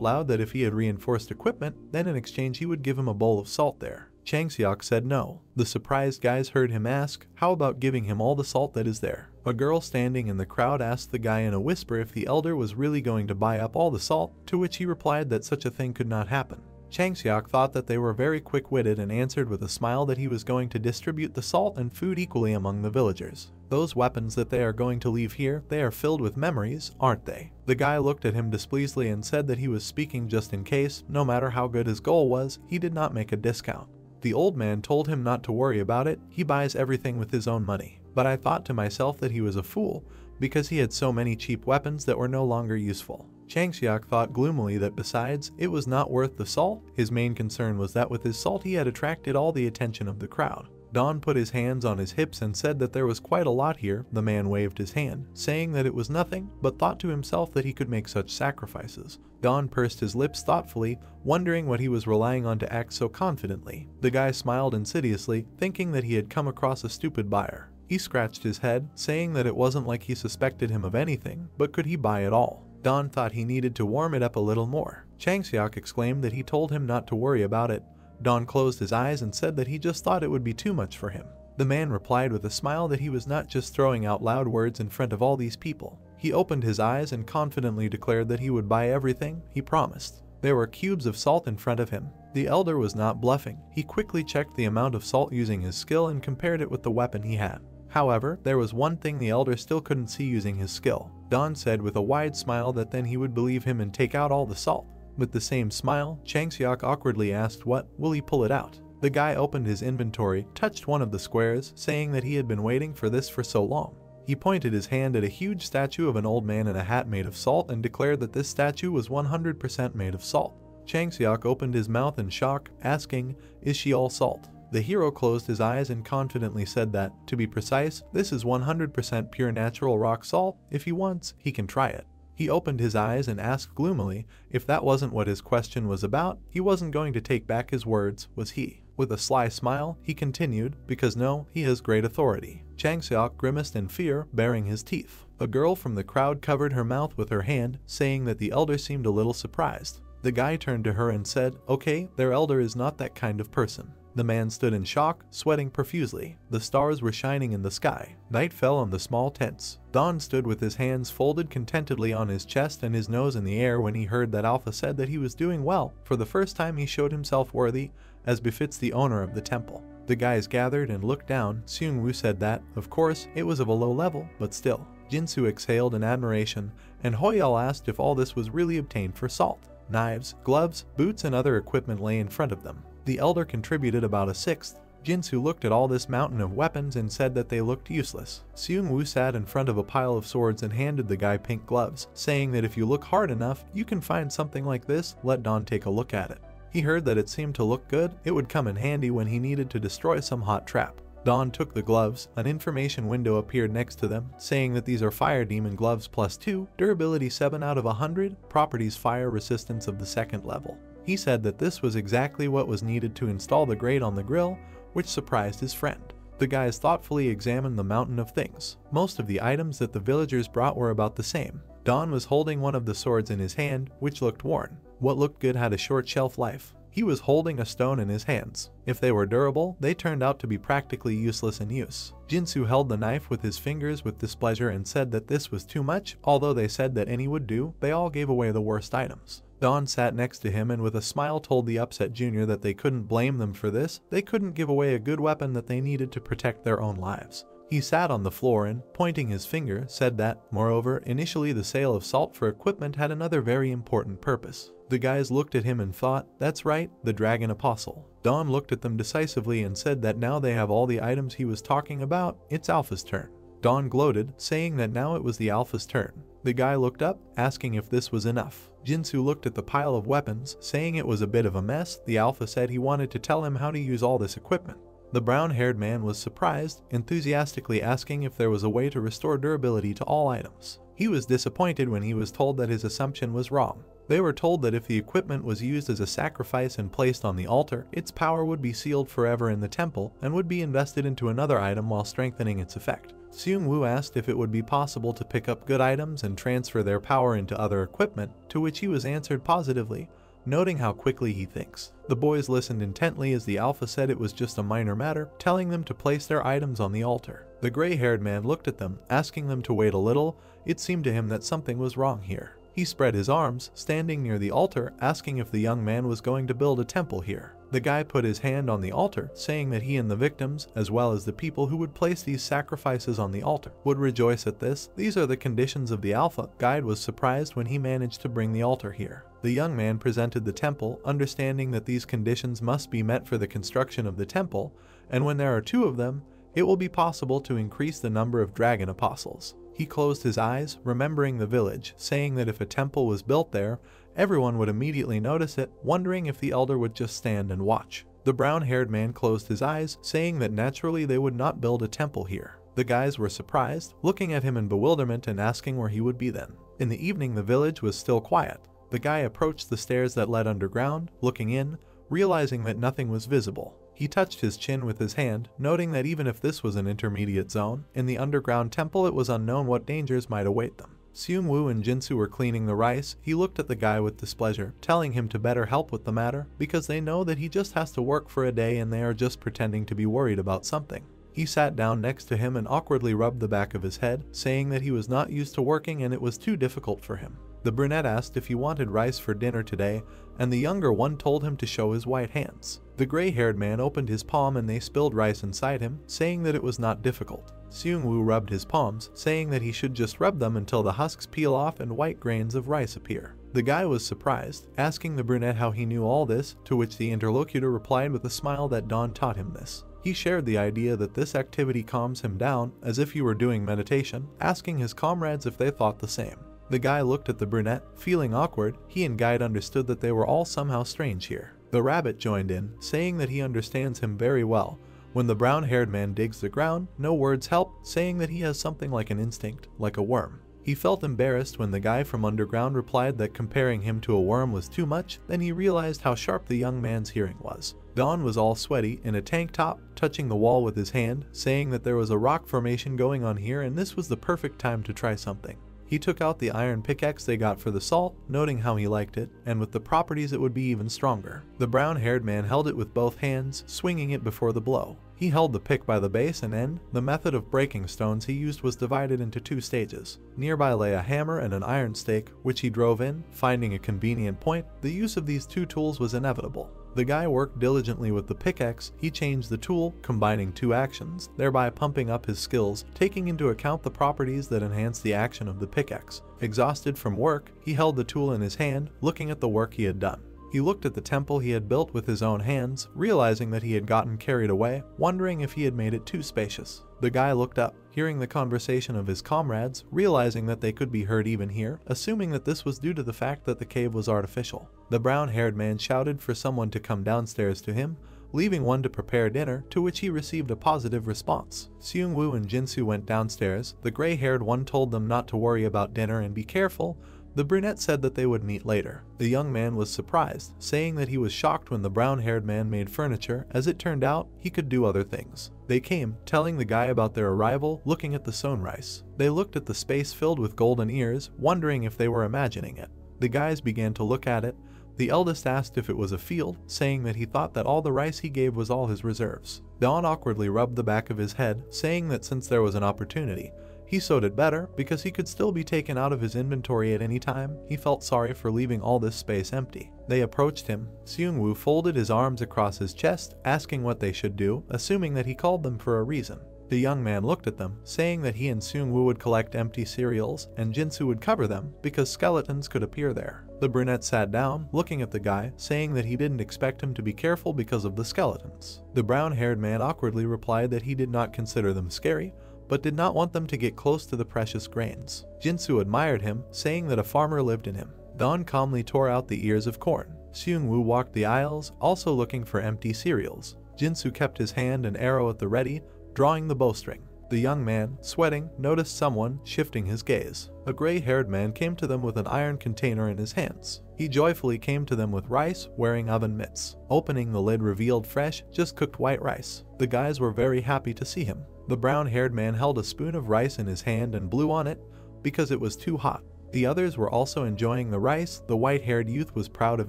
loud that if he had reinforced equipment, then in exchange he would give him a bowl of salt there. Changseok said no. The surprised guys heard him ask, how about giving him all the salt that is there? A girl standing in the crowd asked the guy in a whisper if the elder was really going to buy up all the salt, to which he replied that such a thing could not happen. Changxiak thought that they were very quick-witted and answered with a smile that he was going to distribute the salt and food equally among the villagers. Those weapons that they are going to leave here, they are filled with memories, aren't they? The guy looked at him displeasedly and said that he was speaking just in case. No matter how good his goal was, he did not make a discount. The old man told him not to worry about it, he buys everything with his own money. But I thought to myself that he was a fool, because he had so many cheap weapons that were no longer useful. Changxiak thought gloomily that besides, it was not worth the salt. His main concern was that with his salt he had attracted all the attention of the crowd. Don put his hands on his hips and said that there was quite a lot here. The man waved his hand, saying that it was nothing, but thought to himself that he could make such sacrifices. Don pursed his lips thoughtfully, wondering what he was relying on to act so confidently. The guy smiled insidiously, thinking that he had come across a stupid buyer. He scratched his head, saying that it wasn't like he suspected him of anything, but could he buy it all? Don thought he needed to warm it up a little more. Changxiak exclaimed that he told him not to worry about it. Don closed his eyes and said that he just thought it would be too much for him. The man replied with a smile that he was not just throwing out loud words in front of all these people. He opened his eyes and confidently declared that he would buy everything he promised. There were cubes of salt in front of him. The elder was not bluffing. He quickly checked the amount of salt using his skill and compared it with the weapon he had. However, there was one thing the elder still couldn't see using his skill. Don said with a wide smile that then he would believe him and take out all the salt. With the same smile, Changxiak awkwardly asked what, will he pull it out? The guy opened his inventory, touched one of the squares, saying that he had been waiting for this for so long. He pointed his hand at a huge statue of an old man in a hat made of salt and declared that this statue was 100% made of salt. Changxiak opened his mouth in shock, asking, is she all salt? The hero closed his eyes and confidently said that, to be precise, this is 100% pure natural rock salt. If he wants, he can try it. He opened his eyes and asked gloomily if that wasn't what his question was about. He wasn't going to take back his words, was he? With a sly smile, he continued, because no, he has great authority. Changxiak grimaced in fear, baring his teeth. A girl from the crowd covered her mouth with her hand, saying that the elder seemed a little surprised. The guy turned to her and said, okay, their elder is not that kind of person. The man stood in shock, sweating profusely. The stars were shining in the sky. Night fell on the small tents. Don stood with his hands folded contentedly on his chest and his nose in the air when he heard that Alpha said that he was doing well. For the first time he showed himself worthy, as befits the owner of the temple. The guys gathered and looked down. Seung-woo said that, of course, it was of a low level, but still. Jinsu exhaled in admiration, and Hoyal asked if all this was really obtained for salt. Knives, gloves, boots and other equipment lay in front of them. The elder contributed about a sixth. Jinsu looked at all this mountain of weapons and said that they looked useless. Seung-woo sat in front of a pile of swords and handed the guy pink gloves, saying that if you look hard enough, you can find something like this. Let Don take a look at it. He heard that it seemed to look good. It would come in handy when he needed to destroy some hot trap. Don took the gloves. An information window appeared next to them, saying that these are Fire Demon gloves +2, durability 7 out of 100, properties fire resistance of the 2nd level. He said that this was exactly what was needed to install the grate on the grill, which surprised his friend. The guys thoughtfully examined the mountain of things. Most of the items that the villagers brought were about the same. Don was holding one of the swords in his hand, which looked worn. What looked good had a short shelf life. He was holding a stone in his hands. If they were durable, they turned out to be practically useless in use. Jinsu held the knife with his fingers with displeasure and said that this was too much. Although they said that any would do, they all gave away the worst items. Don sat next to him and with a smile told the upset junior that they couldn't blame them for this. They couldn't give away a good weapon that they needed to protect their own lives. He sat on the floor and, pointing his finger, said that, moreover, initially the sale of salt for equipment had another very important purpose. The guys looked at him and thought, that's right, the Dragon Apostle. Don looked at them decisively and said that now they have all the items he was talking about, it's Alpha's turn. Don gloated, saying that now it was the Alpha's turn. The guy looked up, asking if this was enough. Jinsu looked at the pile of weapons, saying it was a bit of a mess. The Alpha said he wanted to tell him how to use all this equipment. The brown-haired man was surprised, enthusiastically asking if there was a way to restore durability to all items. He was disappointed when he was told that his assumption was wrong. They were told that if the equipment was used as a sacrifice and placed on the altar, its power would be sealed forever in the temple and would be invested into another item while strengthening its effect. Seung-woo asked if it would be possible to pick up good items and transfer their power into other equipment, to which he was answered positively, noting how quickly he thinks. The boys listened intently as the Alpha said it was just a minor matter, telling them to place their items on the altar. The gray-haired man looked at them, asking them to wait a little. It seemed to him that something was wrong here. He spread his arms, standing near the altar, asking if the young man was going to build a temple here. The guy put his hand on the altar, saying that he and the victims, as well as the people who would place these sacrifices on the altar, would rejoice at this. These are the conditions of the Alpha. Guide was surprised when he managed to bring the altar here. The young man presented the temple, understanding that these conditions must be met for the construction of the temple, and when there are 2 of them, it will be possible to increase the number of dragon apostles. He closed his eyes, remembering the village, saying that if a temple was built there, everyone would immediately notice it, wondering if the elder would just stand and watch. The brown-haired man closed his eyes, saying that naturally they would not build a temple here. The guys were surprised, looking at him in bewilderment and asking where he would be then. In the evening, the village was still quiet. The guy approached the stairs that led underground, looking in, realizing that nothing was visible. He touched his chin with his hand, noting that even if this was an intermediate zone, in the underground temple it was unknown what dangers might await them. Seung-woo and Jinsu were cleaning the rice. He looked at the guy with displeasure, telling him to better help with the matter, because they know that he just has to work for a day and they are just pretending to be worried about something. He sat down next to him and awkwardly rubbed the back of his head, saying that he was not used to working and it was too difficult for him. The brunette asked if he wanted rice for dinner today, and the younger one told him to show his white hands. The gray-haired man opened his palm and they spilled rice inside him, saying that it was not difficult. Seung-woo rubbed his palms, saying that he should just rub them until the husks peel off and white grains of rice appear. The guy was surprised, asking the brunette how he knew all this, to which the interlocutor replied with a smile that Dawn taught him this. He shared the idea that this activity calms him down, as if he were doing meditation, asking his comrades if they thought the same. The guy looked at the brunette, feeling awkward. He and Guide understood that they were all somehow strange here. The rabbit joined in, saying that he understands him very well. When the brown-haired man digs the ground, no words help, saying that he has something like an instinct, like a worm. He felt embarrassed when the guy from underground replied that comparing him to a worm was too much, then he realized how sharp the young man's hearing was. Dawn was all sweaty, in a tank top, touching the wall with his hand, saying that there was a rock formation going on here and this was the perfect time to try something. He took out the iron pickaxe they got for the salt, noting how he liked it, and with the properties it would be even stronger. The brown-haired man held it with both hands, swinging it before the blow. He held the pick by the base and end. The method of breaking stones he used was divided into 2 stages. Nearby lay a hammer and an iron stake, which he drove in, finding a convenient point. The use of these 2 tools was inevitable. The guy worked diligently with the pickaxe. He changed the tool, combining 2 actions, thereby pumping up his skills, taking into account the properties that enhance the action of the pickaxe. Exhausted from work, he held the tool in his hand, looking at the work he had done. He looked at the temple he had built with his own hands, realizing that he had gotten carried away, wondering if he had made it too spacious. The guy looked up, hearing the conversation of his comrades, realizing that they could be heard even here, assuming that this was due to the fact that the cave was artificial. The brown-haired man shouted for someone to come downstairs to him, leaving one to prepare dinner, to which he received a positive response. Seung-woo and Jinsu went downstairs. The gray-haired one told them not to worry about dinner and be careful. The brunette said that they would meet later. The young man was surprised, saying that he was shocked when the brown-haired man made furniture. As it turned out, he could do other things. They came, telling the guy about their arrival, looking at the sown rice. They looked at the space filled with golden ears, wondering if they were imagining it. The guys began to look at it. The eldest asked if it was a field, saying that he thought that all the rice he gave was all his reserves. Dawn awkwardly rubbed the back of his head, saying that since there was an opportunity, he sewed it better because he could still be taken out of his inventory at any time. He felt sorry for leaving all this space empty. They approached him. Seung-woo folded his arms across his chest, asking what they should do, assuming that he called them for a reason. The young man looked at them, saying that he and Seung-woo would collect empty cereals, and Jinsu would cover them, because skeletons could appear there. The brunette sat down, looking at the guy, saying that he didn't expect him to be careful because of the skeletons. The brown-haired man awkwardly replied that he did not consider them scary, but did not want them to get close to the precious grains. Jinsu admired him, saying that a farmer lived in him. Dawn calmly tore out the ears of corn. Seung-woo walked the aisles, also looking for empty cereals. Jinsu kept his hand and arrow at the ready, drawing the bowstring. The young man, sweating, noticed someone shifting his gaze. A gray-haired man came to them with an iron container in his hands. He joyfully came to them with rice, wearing oven mitts. Opening the lid revealed fresh, just cooked white rice. The guys were very happy to see him. The brown-haired man held a spoon of rice in his hand and blew on it because it was too hot. The others were also enjoying the rice. The white-haired youth was proud of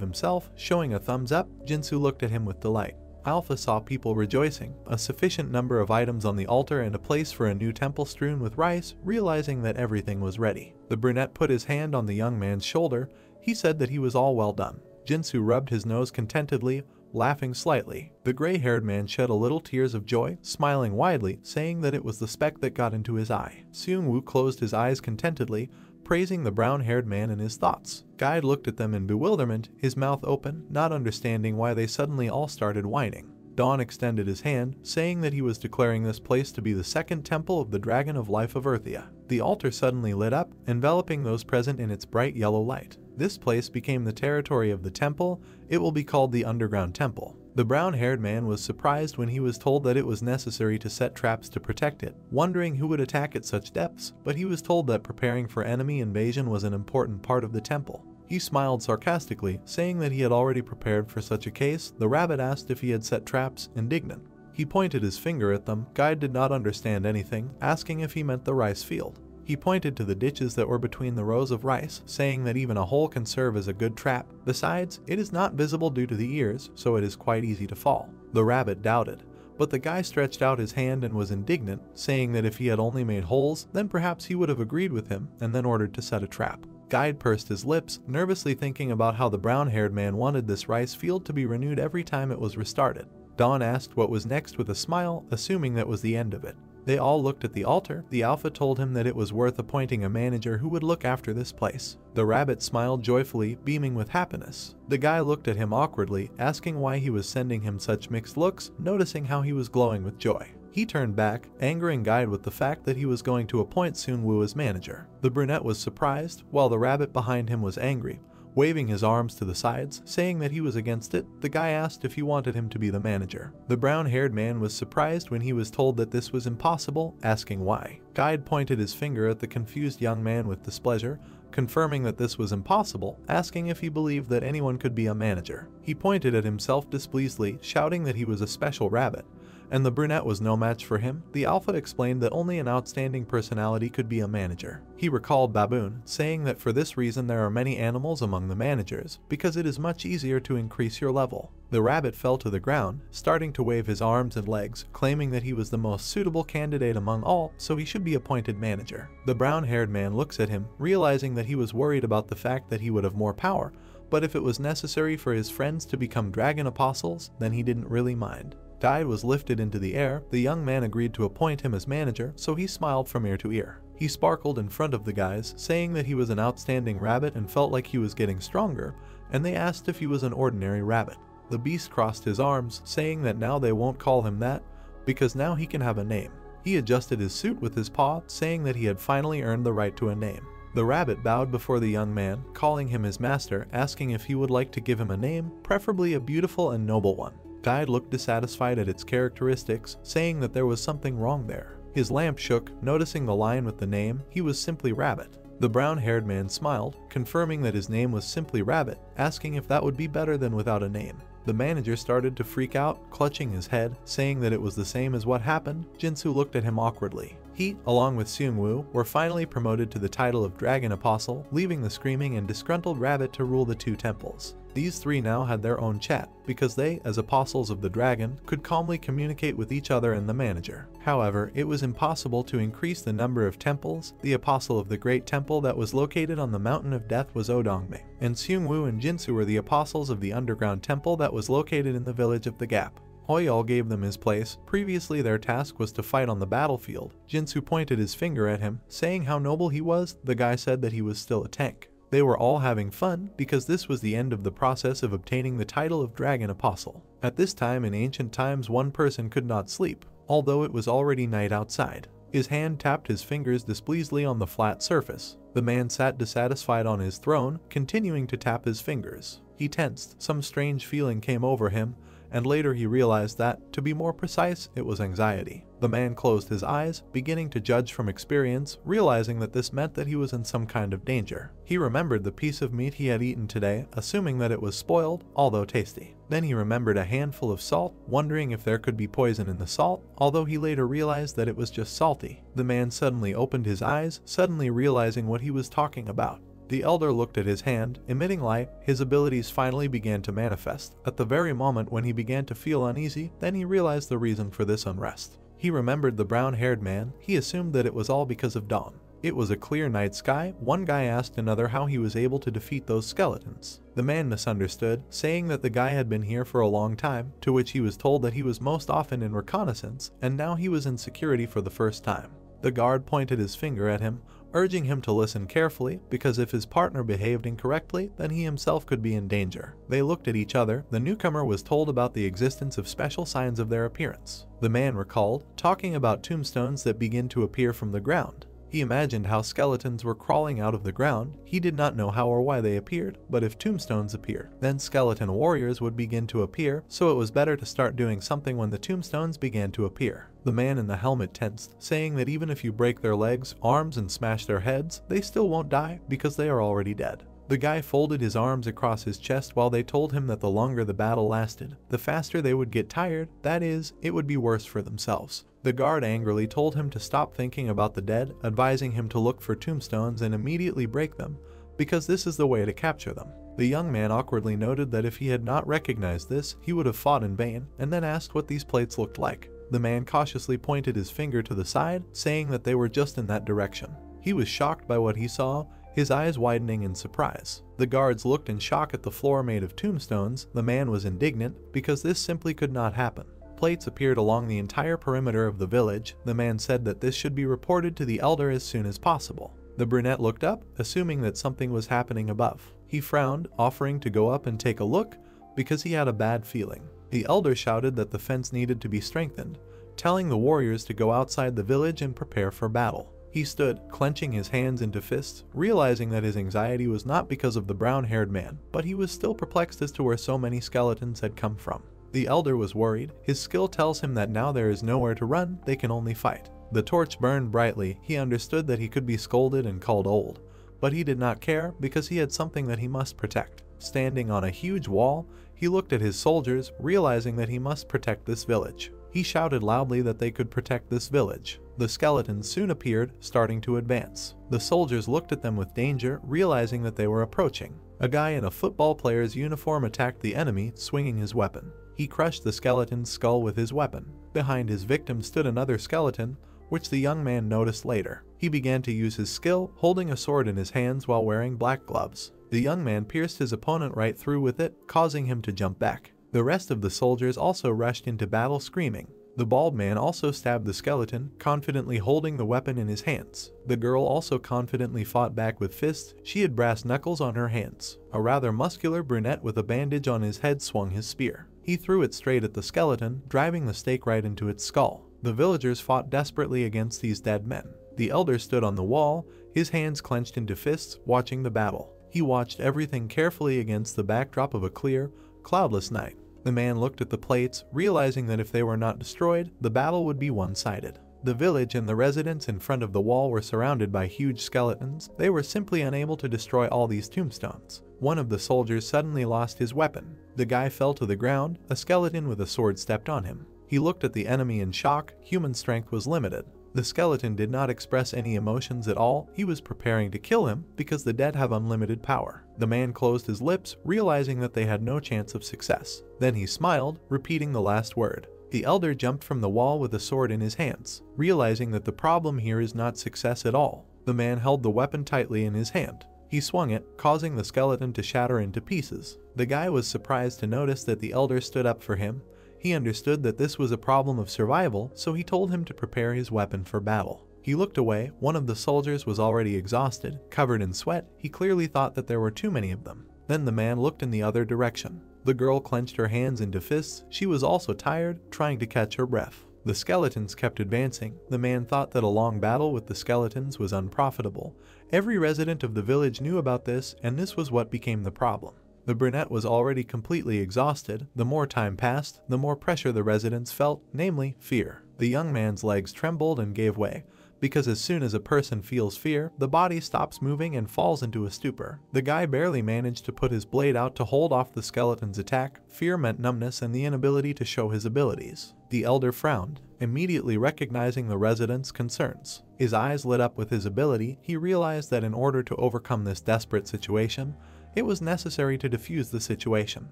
himself, showing a thumbs up. Jinsu looked at him with delight. Alpha saw people rejoicing, a sufficient number of items on the altar and a place for a new temple strewn with rice, realizing that everything was ready. The brunette put his hand on the young man's shoulder. He said that he was all well done. Jinsu rubbed his nose contentedly, laughing slightly. The gray-haired man shed a little tears of joy, smiling widely, saying that it was the speck that got into his eye. Seung-woo closed his eyes contentedly, praising the brown-haired man in his thoughts. Guide looked at them in bewilderment, his mouth open, not understanding why they suddenly all started whining. Dawn extended his hand, saying that he was declaring this place to be the second temple of the Dragon of Life of Earthia. The altar suddenly lit up, enveloping those present in its bright yellow light. This place became the territory of the temple. It will be called the Underground Temple. The brown-haired man was surprised when he was told that it was necessary to set traps to protect it, wondering who would attack at such depths, but he was told that preparing for enemy invasion was an important part of the temple. He smiled sarcastically, saying that he had already prepared for such a case. The rabbit asked if he had set traps, indignant. He pointed his finger at them. Guide did not understand anything, asking if he meant the rice field. He pointed to the ditches that were between the rows of rice, saying that even a hole can serve as a good trap. Besides, it is not visible due to the ears, so it is quite easy to fall. The rabbit doubted, but the guy stretched out his hand and was indignant, saying that if he had only made holes, then perhaps he would have agreed with him and then ordered to set a trap. Guide pursed his lips, nervously thinking about how the brown-haired man wanted this rice field to be renewed every time it was restarted. Dawn asked what was next with a smile, assuming that was the end of it. They all looked at the altar. The alpha told him that it was worth appointing a manager who would look after this place. The rabbit smiled joyfully, beaming with happiness. The guy looked at him awkwardly, asking why he was sending him such mixed looks, noticing how he was glowing with joy. He turned back, angering Guide with the fact that he was going to appoint Seung-woo as manager. The brunette was surprised, while the rabbit behind him was angry, waving his arms to the sides, saying that he was against it. The guy asked if he wanted him to be the manager. The brown-haired man was surprised when he was told that this was impossible, asking why. Guide pointed his finger at the confused young man with displeasure, confirming that this was impossible, asking if he believed that anyone could be a manager. He pointed at himself displeasedly, shouting that he was a special rabbit, and the brunette was no match for him. The alpha explained that only an outstanding personality could be a manager. He recalled Baboon, saying that for this reason there are many animals among the managers, because it is much easier to increase your level. The rabbit fell to the ground, starting to wave his arms and legs, claiming that he was the most suitable candidate among all, so he should be appointed manager. The brown-haired man looks at him, realizing that he was worried about the fact that he would have more power, but if it was necessary for his friends to become dragon apostles, then he didn't really mind. Guide was lifted into the air. The young man agreed to appoint him as manager, so he smiled from ear to ear. He sparkled in front of the guys, saying that he was an outstanding rabbit and felt like he was getting stronger, and they asked if he was an ordinary rabbit. The beast crossed his arms, saying that now they won't call him that, because now he can have a name. He adjusted his suit with his paw, saying that he had finally earned the right to a name. The rabbit bowed before the young man, calling him his master, asking if he would like to give him a name, preferably a beautiful and noble one. Guide looked dissatisfied at its characteristics, saying that there was something wrong there. His lamp shook, noticing the line with the name. He was simply Rabbit. The brown-haired man smiled, confirming that his name was simply Rabbit, asking if that would be better than without a name. The manager started to freak out, clutching his head, saying that it was the same as what happened. Jinsu looked at him awkwardly. He, along with Seung-woo, were finally promoted to the title of Dragon Apostle, leaving the screaming and disgruntled rabbit to rule the two temples. These three now had their own chat, because they, as apostles of the dragon, could calmly communicate with each other and the manager. However, it was impossible to increase the number of temples. The apostle of the great temple that was located on the mountain of death was Odongming, and Seung-woo and Jinsu were the apostles of the underground temple that was located in the village of the Gap. Hoyol gave them his place. Previously their task was to fight on the battlefield. Jinsu pointed his finger at him, saying how noble he was. The guy said that he was still a tank. They were all having fun, because this was the end of the process of obtaining the title of Dragon Apostle. At this time in ancient times one person could not sleep, although it was already night outside. His hand tapped his fingers displeasedly on the flat surface. The man sat dissatisfied on his throne, continuing to tap his fingers. He tensed. Some strange feeling came over him, and later he realized that, to be more precise, it was anxiety. The man closed his eyes, beginning to judge from experience, realizing that this meant that he was in some kind of danger. He remembered the piece of meat he had eaten today, assuming that it was spoiled, although tasty. Then he remembered a handful of salt, wondering if there could be poison in the salt, although he later realized that it was just salty. The man suddenly opened his eyes, suddenly realizing what he was talking about. The elder looked at his hand, emitting light. His abilities finally began to manifest. At the very moment when he began to feel uneasy, then he realized the reason for this unrest. He remembered the brown-haired man. He assumed that it was all because of dawn. It was a clear night sky. One guy asked another how he was able to defeat those skeletons. The man misunderstood, saying that the guy had been here for a long time, to which he was told that he was most often in reconnaissance, and now he was in security for the first time. The guard pointed his finger at him, urging him to listen carefully, because if his partner behaved incorrectly, then he himself could be in danger. They looked at each other. The newcomer was told about the existence of special signs of their appearance. The man recalled, talking about tombstones that begin to appear from the ground. He imagined how skeletons were crawling out of the ground. He did not know how or why they appeared, but if tombstones appear, then skeleton warriors would begin to appear, so it was better to start doing something when the tombstones began to appear. The man in the helmet tensed, saying that even if you break their legs, arms, and smash their heads, they still won't die because they are already dead. The guy folded his arms across his chest while they told him that the longer the battle lasted, the faster they would get tired, that is, it would be worse for themselves. The guard angrily told him to stop thinking about the dead, advising him to look for tombstones and immediately break them, because this is the way to capture them. The young man awkwardly noted that if he had not recognized this, he would have fought in vain, and then asked what these plates looked like. The man cautiously pointed his finger to the side, saying that they were just in that direction. He was shocked by what he saw, his eyes widening in surprise. The guards looked in shock at the floor made of tombstones. The man was indignant, because this simply could not happen. Plates appeared along the entire perimeter of the village. The man said that this should be reported to the elder as soon as possible. The brunette looked up, assuming that something was happening above. He frowned, offering to go up and take a look, because he had a bad feeling. The elder shouted that the fence needed to be strengthened, telling the warriors to go outside the village and prepare for battle. He stood, clenching his hands into fists, realizing that his anxiety was not because of the brown-haired man, but he was still perplexed as to where so many skeletons had come from. The elder was worried. His skill tells him that now there is nowhere to run, they can only fight. The torch burned brightly. He understood that he could be scolded and called old, but he did not care because he had something that he must protect. Standing on a huge wall, he looked at his soldiers, realizing that he must protect this village. He shouted loudly that they could protect this village. The skeletons soon appeared, starting to advance. The soldiers looked at them with danger, realizing that they were approaching. A guy in a football player's uniform attacked the enemy, swinging his weapon. He crushed the skeleton's skull with his weapon. Behind his victim stood another skeleton, which the young man noticed later. He began to use his skill, holding a sword in his hands while wearing black gloves. The young man pierced his opponent right through with it, causing him to jump back. The rest of the soldiers also rushed into battle screaming. The bald man also stabbed the skeleton, confidently holding the weapon in his hands. The girl also confidently fought back with fists. She had brass knuckles on her hands. A rather muscular brunette with a bandage on his head swung his spear. He threw it straight at the skeleton, driving the stake right into its skull. The villagers fought desperately against these dead men. The elder stood on the wall, his hands clenched into fists, watching the battle. He watched everything carefully against the backdrop of a clear, cloudless night. The man looked at the plates, realizing that if they were not destroyed, the battle would be one-sided. The village and the residents in front of the wall were surrounded by huge skeletons. They were simply unable to destroy all these tombstones. One of the soldiers suddenly lost his weapon. The guy fell to the ground. A skeleton with a sword stepped on him. He looked at the enemy in shock. Human strength was limited. The skeleton did not express any emotions at all. He was preparing to kill him because the dead have unlimited power. The man closed his lips, realizing that they had no chance of success. Then he smiled, repeating the last word. The elder jumped from the wall with a sword in his hands, realizing that the problem here is not success at all. The man held the weapon tightly in his hand. He swung it, causing the skeleton to shatter into pieces. The guy was surprised to notice that the elder stood up for him. He understood that this was a problem of survival, so he told him to prepare his weapon for battle. He looked away. One of the soldiers was already exhausted, covered in sweat. He clearly thought that there were too many of them. Then the man looked in the other direction. The girl clenched her hands into fists. She was also tired, trying to catch her breath. The skeletons kept advancing. The man thought that a long battle with the skeletons was unprofitable. Every resident of the village knew about this, and this was what became the problem. The brunette was already completely exhausted. The more time passed, the more pressure the residents felt, namely, fear. The young man's legs trembled and gave way, because as soon as a person feels fear, the body stops moving and falls into a stupor. The guy barely managed to put his blade out to hold off the skeleton's attack. Fear meant numbness and the inability to show his abilities. The elder frowned, immediately recognizing the resident's concerns. His eyes lit up with his ability. He realized that in order to overcome this desperate situation, it was necessary to defuse the situation.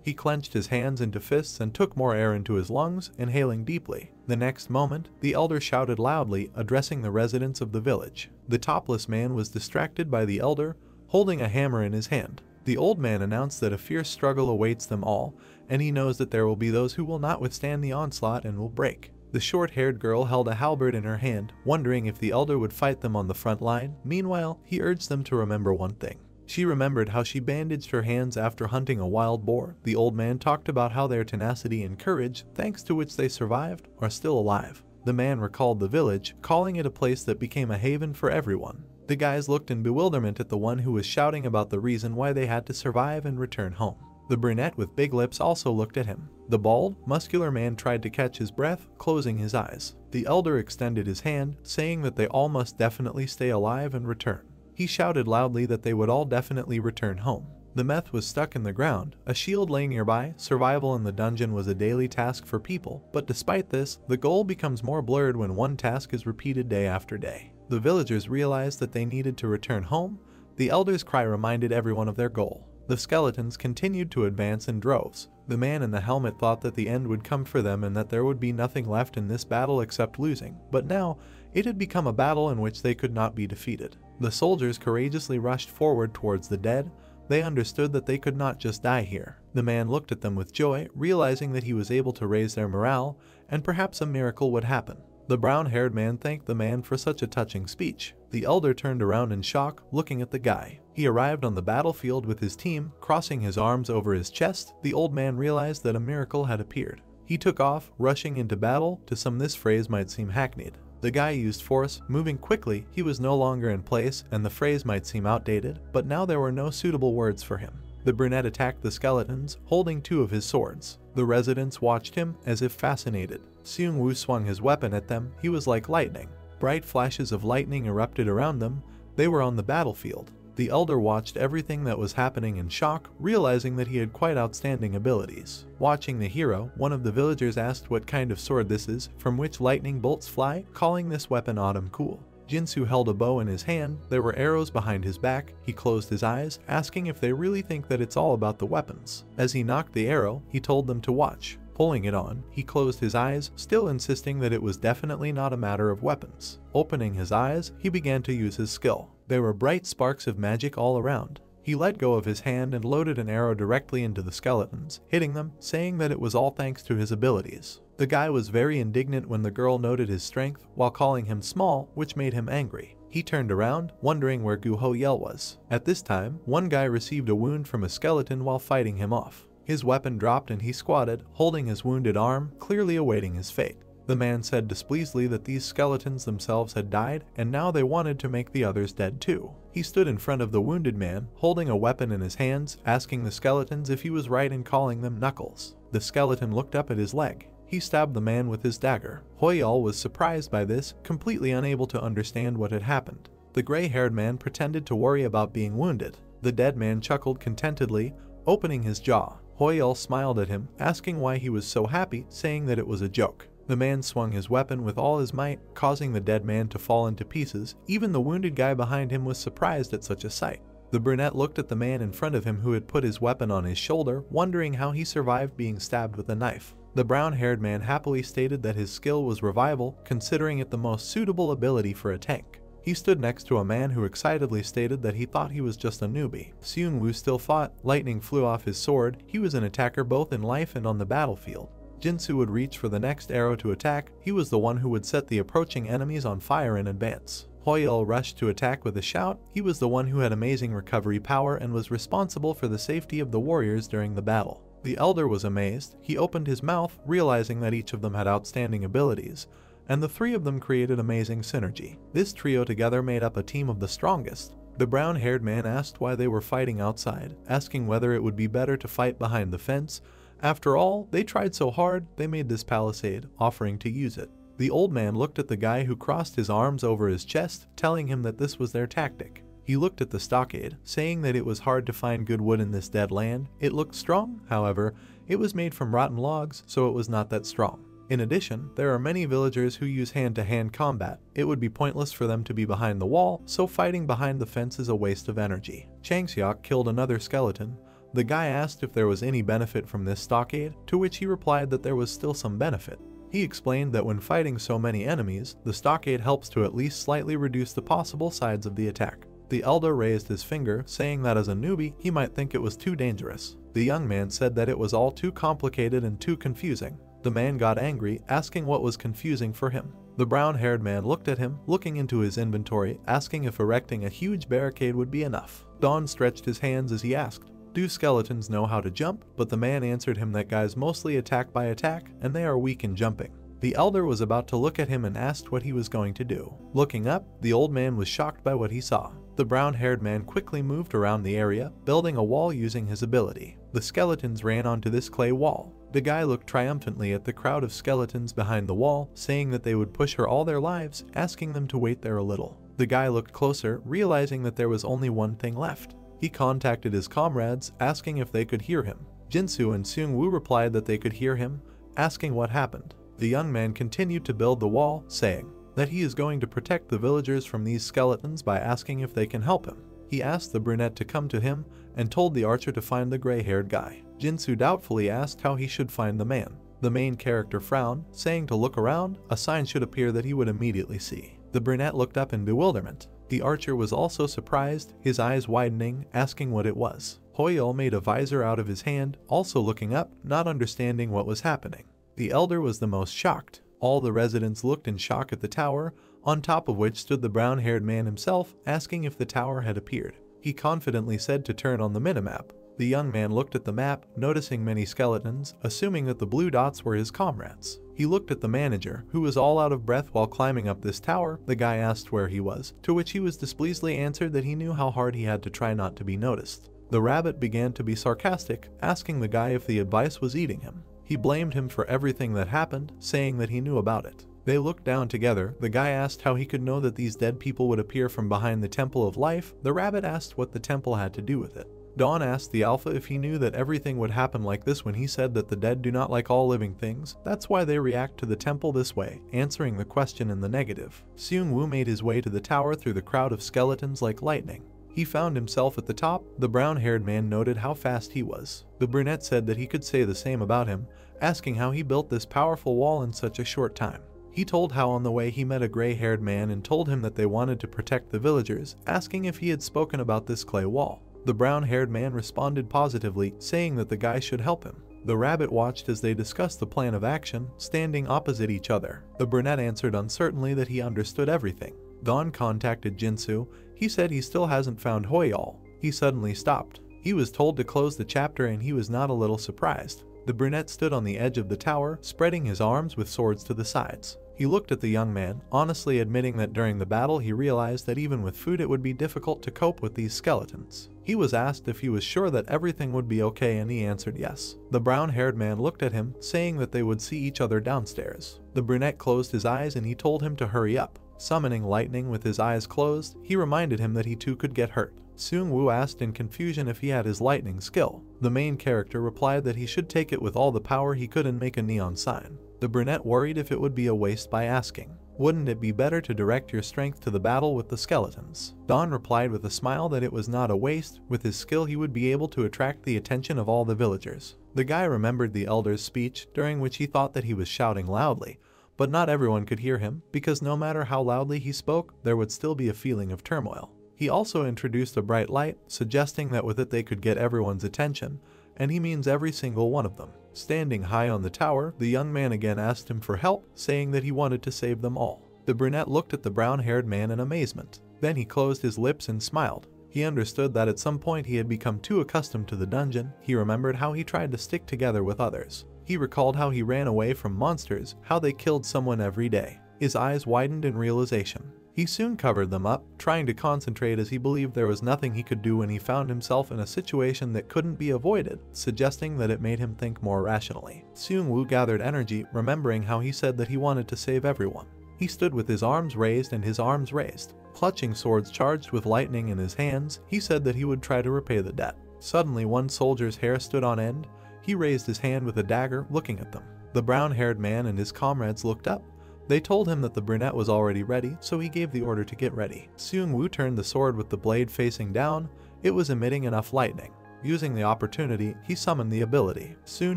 He clenched his hands into fists and took more air into his lungs, inhaling deeply. The next moment, the elder shouted loudly, addressing the residents of the village. The topless man was distracted by the elder, holding a hammer in his hand. The old man announced that a fierce struggle awaits them all, and he knows that there will be those who will not withstand the onslaught and will break. The short-haired girl held a halberd in her hand, wondering if the elder would fight them on the front line. Meanwhile, he urged them to remember one thing. She remembered how she bandaged her hands after hunting a wild boar. The old man talked about how their tenacity and courage, thanks to which they survived, are still alive. The man recalled the village, calling it a place that became a haven for everyone. The guys looked in bewilderment at the one who was shouting about the reason why they had to survive and return home. The brunette with big lips also looked at him. The bald, muscular man tried to catch his breath, closing his eyes. The elder extended his hand, saying that they all must definitely stay alive and return. He shouted loudly that they would all definitely return home. The meth was stuck in the ground, a shield lay nearby. Survival in the dungeon was a daily task for people, but despite this, the goal becomes more blurred when one task is repeated day after day. The villagers realized that they needed to return home. The elder's cry reminded everyone of their goal. The skeletons continued to advance in droves. The man in the helmet thought that the end would come for them and that there would be nothing left in this battle except losing, but now it had become a battle in which they could not be defeated. The soldiers courageously rushed forward towards the dead. They understood that they could not just die here. The man looked at them with joy, realizing that he was able to raise their morale, and perhaps a miracle would happen. The brown-haired man thanked the man for such a touching speech. The elder turned around in shock, looking at the guy. He arrived on the battlefield with his team, crossing his arms over his chest. The old man realized that a miracle had appeared. He took off, rushing into battle. To some, this phrase might seem hackneyed. The guy used force, moving quickly. He was no longer in place, and the phrase might seem outdated, but now there were no suitable words for him. The brunette attacked the skeletons, holding two of his swords. The residents watched him, as if fascinated. Seung-woo swung his weapon at them. He was like lightning. Bright flashes of lightning erupted around them. They were on the battlefield. The elder watched everything that was happening in shock, realizing that he had quite outstanding abilities. Watching the hero, one of the villagers asked what kind of sword this is, from which lightning bolts fly, calling this weapon Autumn Cool. Jinsu held a bow in his hand. There were arrows behind his back. He closed his eyes, asking if they really think that it's all about the weapons. As he knocked the arrow, he told them to watch. Pulling it on, he closed his eyes, still insisting that it was definitely not a matter of weapons. Opening his eyes, he began to use his skill. There were bright sparks of magic all around. He let go of his hand and loaded an arrow directly into the skeletons, hitting them, saying that it was all thanks to his abilities. The guy was very indignant when the girl noted his strength, while calling him small, which made him angry. He turned around, wondering where Gu Ho Yel was. At this time, one guy received a wound from a skeleton while fighting him off. His weapon dropped and he squatted, holding his wounded arm, clearly awaiting his fate. The man said displeasedly that these skeletons themselves had died, and now they wanted to make the others dead too. He stood in front of the wounded man, holding a weapon in his hands, asking the skeletons if he was right in calling them Knuckles. The skeleton looked up at his leg. He stabbed the man with his dagger. Hoyal was surprised by this, completely unable to understand what had happened. The gray-haired man pretended to worry about being wounded. The dead man chuckled contentedly, opening his jaw. Hoyal smiled at him, asking why he was so happy, saying that it was a joke. The man swung his weapon with all his might, causing the dead man to fall into pieces. Even the wounded guy behind him was surprised at such a sight. The brunette looked at the man in front of him who had put his weapon on his shoulder, wondering how he survived being stabbed with a knife. The brown-haired man happily stated that his skill was revival, considering it the most suitable ability for a tank. He stood next to a man who excitedly stated that he thought he was just a newbie. Seung-woo still fought. Lightning flew off his sword. He was an attacker both in life and on the battlefield. Jinsu would reach for the next arrow to attack. He was the one who would set the approaching enemies on fire in advance. Hoyal rushed to attack with a shout. He was the one who had amazing recovery power and was responsible for the safety of the warriors during the battle. The elder was amazed. He opened his mouth, realizing that each of them had outstanding abilities, and the three of them created amazing synergy. This trio together made up a team of the strongest. The brown-haired man asked why they were fighting outside, asking whether it would be better to fight behind the fence. After all, they tried so hard, they made this palisade, offering to use it. The old man looked at the guy who crossed his arms over his chest, telling him that this was their tactic. He looked at the stockade, saying that it was hard to find good wood in this dead land. It looked strong, however, it was made from rotten logs, so it was not that strong. In addition, there are many villagers who use hand-to-hand combat. It would be pointless for them to be behind the wall, so fighting behind the fence is a waste of energy. Changseok killed another skeleton. The guy asked if there was any benefit from this stockade, to which he replied that there was still some benefit. He explained that when fighting so many enemies, the stockade helps to at least slightly reduce the possible sides of the attack. The elder raised his finger, saying that as a newbie, he might think it was too dangerous. The young man said that it was all too complicated and too confusing. The man got angry, asking what was confusing for him. The brown-haired man looked at him, looking into his inventory, asking if erecting a huge barricade would be enough. Don stretched his hands as he asked, "Do skeletons know how to jump?" But the man answered him that guys mostly attack by attack, and they are weak in jumping. The elder was about to look at him and asked what he was going to do. Looking up, the old man was shocked by what he saw. The brown-haired man quickly moved around the area, building a wall using his ability. The skeletons ran onto this clay wall. The guy looked triumphantly at the crowd of skeletons behind the wall, saying that they would push her all their lives, asking them to wait there a little. The guy looked closer, realizing that there was only one thing left. He contacted his comrades, asking if they could hear him. Jinsu and Seung-woo replied that they could hear him, asking what happened. The young man continued to build the wall, saying that he is going to protect the villagers from these skeletons by asking if they can help him. He asked the brunette to come to him and told the archer to find the gray-haired guy. Jinsu doubtfully asked how he should find the man. The main character frowned, saying to look around, a sign should appear that he would immediately see. The brunette looked up in bewilderment. The archer was also surprised, his eyes widening, asking what it was. Hoyol made a visor out of his hand, also looking up, not understanding what was happening. The elder was the most shocked. All the residents looked in shock at the tower, on top of which stood the brown-haired man himself, asking if the tower had appeared. He confidently said to turn on the minimap. The young man looked at the map, noticing many skeletons, assuming that the blue dots were his comrades. He looked at the manager, who was all out of breath while climbing up this tower. The guy asked where he was, to which he was displeasedly answered that he knew how hard he had to try not to be noticed. The rabbit began to be sarcastic, asking the guy if the advice was eating him. He blamed him for everything that happened, saying that he knew about it. They looked down together. The guy asked how he could know that these dead people would appear from behind the Temple of Life. The rabbit asked what the temple had to do with it. Dawn asked the alpha if he knew that everything would happen like this when he said that the dead do not like all living things. That's why they react to the temple this way, answering the question in the negative. Seung-woo made his way to the tower through the crowd of skeletons like lightning. He found himself at the top. The brown-haired man noted how fast he was. The brunette said that he could say the same about him, asking how he built this powerful wall in such a short time. He told how on the way he met a gray-haired man and told him that they wanted to protect the villagers, asking if he had spoken about this clay wall. The brown-haired man responded positively, saying that the guy should help him. The rabbit watched as they discussed the plan of action, standing opposite each other. The brunette answered uncertainly that he understood everything. Dawn contacted Jinsu. He said he still hasn't found Hoyol. He suddenly stopped. He was told to close the chapter and he was not a little surprised. The brunette stood on the edge of the tower, spreading his arms with swords to the sides. He looked at the young man, honestly admitting that during the battle he realized that even with food it would be difficult to cope with these skeletons. He was asked if he was sure that everything would be okay and he answered yes. The brown-haired man looked at him, saying that they would see each other downstairs. The brunette closed his eyes and he told him to hurry up. Summoning lightning with his eyes closed, he reminded him that he too could get hurt. Seung-woo asked in confusion if he had his lightning skill. The main character replied that he should take it with all the power he could and make a neon sign. The brunette worried if it would be a waste by asking, "Wouldn't it be better to direct your strength to the battle with the skeletons?" Dawn replied with a smile that it was not a waste. With his skill he would be able to attract the attention of all the villagers. The guy remembered the elder's speech, during which he thought that he was shouting loudly. But not everyone could hear him, because no matter how loudly he spoke, there would still be a feeling of turmoil. He also introduced a bright light, suggesting that with it they could get everyone's attention, and he means every single one of them. Standing high on the tower, the young man again asked him for help, saying that he wanted to save them all. The brunette looked at the brown-haired man in amazement. Then he closed his lips and smiled. He understood that at some point he had become too accustomed to the dungeon. He remembered how he tried to stick together with others. He recalled how he ran away from monsters, how they killed someone every day. His eyes widened in realization. He soon covered them up, trying to concentrate as he believed there was nothing he could do when he found himself in a situation that couldn't be avoided, suggesting that it made him think more rationally. Seung-woo gathered energy, remembering how he said that he wanted to save everyone. He stood with his arms raised and his arms raised. Clutching swords charged with lightning in his hands, he said that he would try to repay the debt. Suddenly, one soldier's hair stood on end. He raised his hand with a dagger, looking at them. The brown-haired man and his comrades looked up. They told him that the brunette was already ready, so he gave the order to get ready. Seung-woo turned the sword with the blade facing down. It was emitting enough lightning. Using the opportunity, he summoned the ability. Soon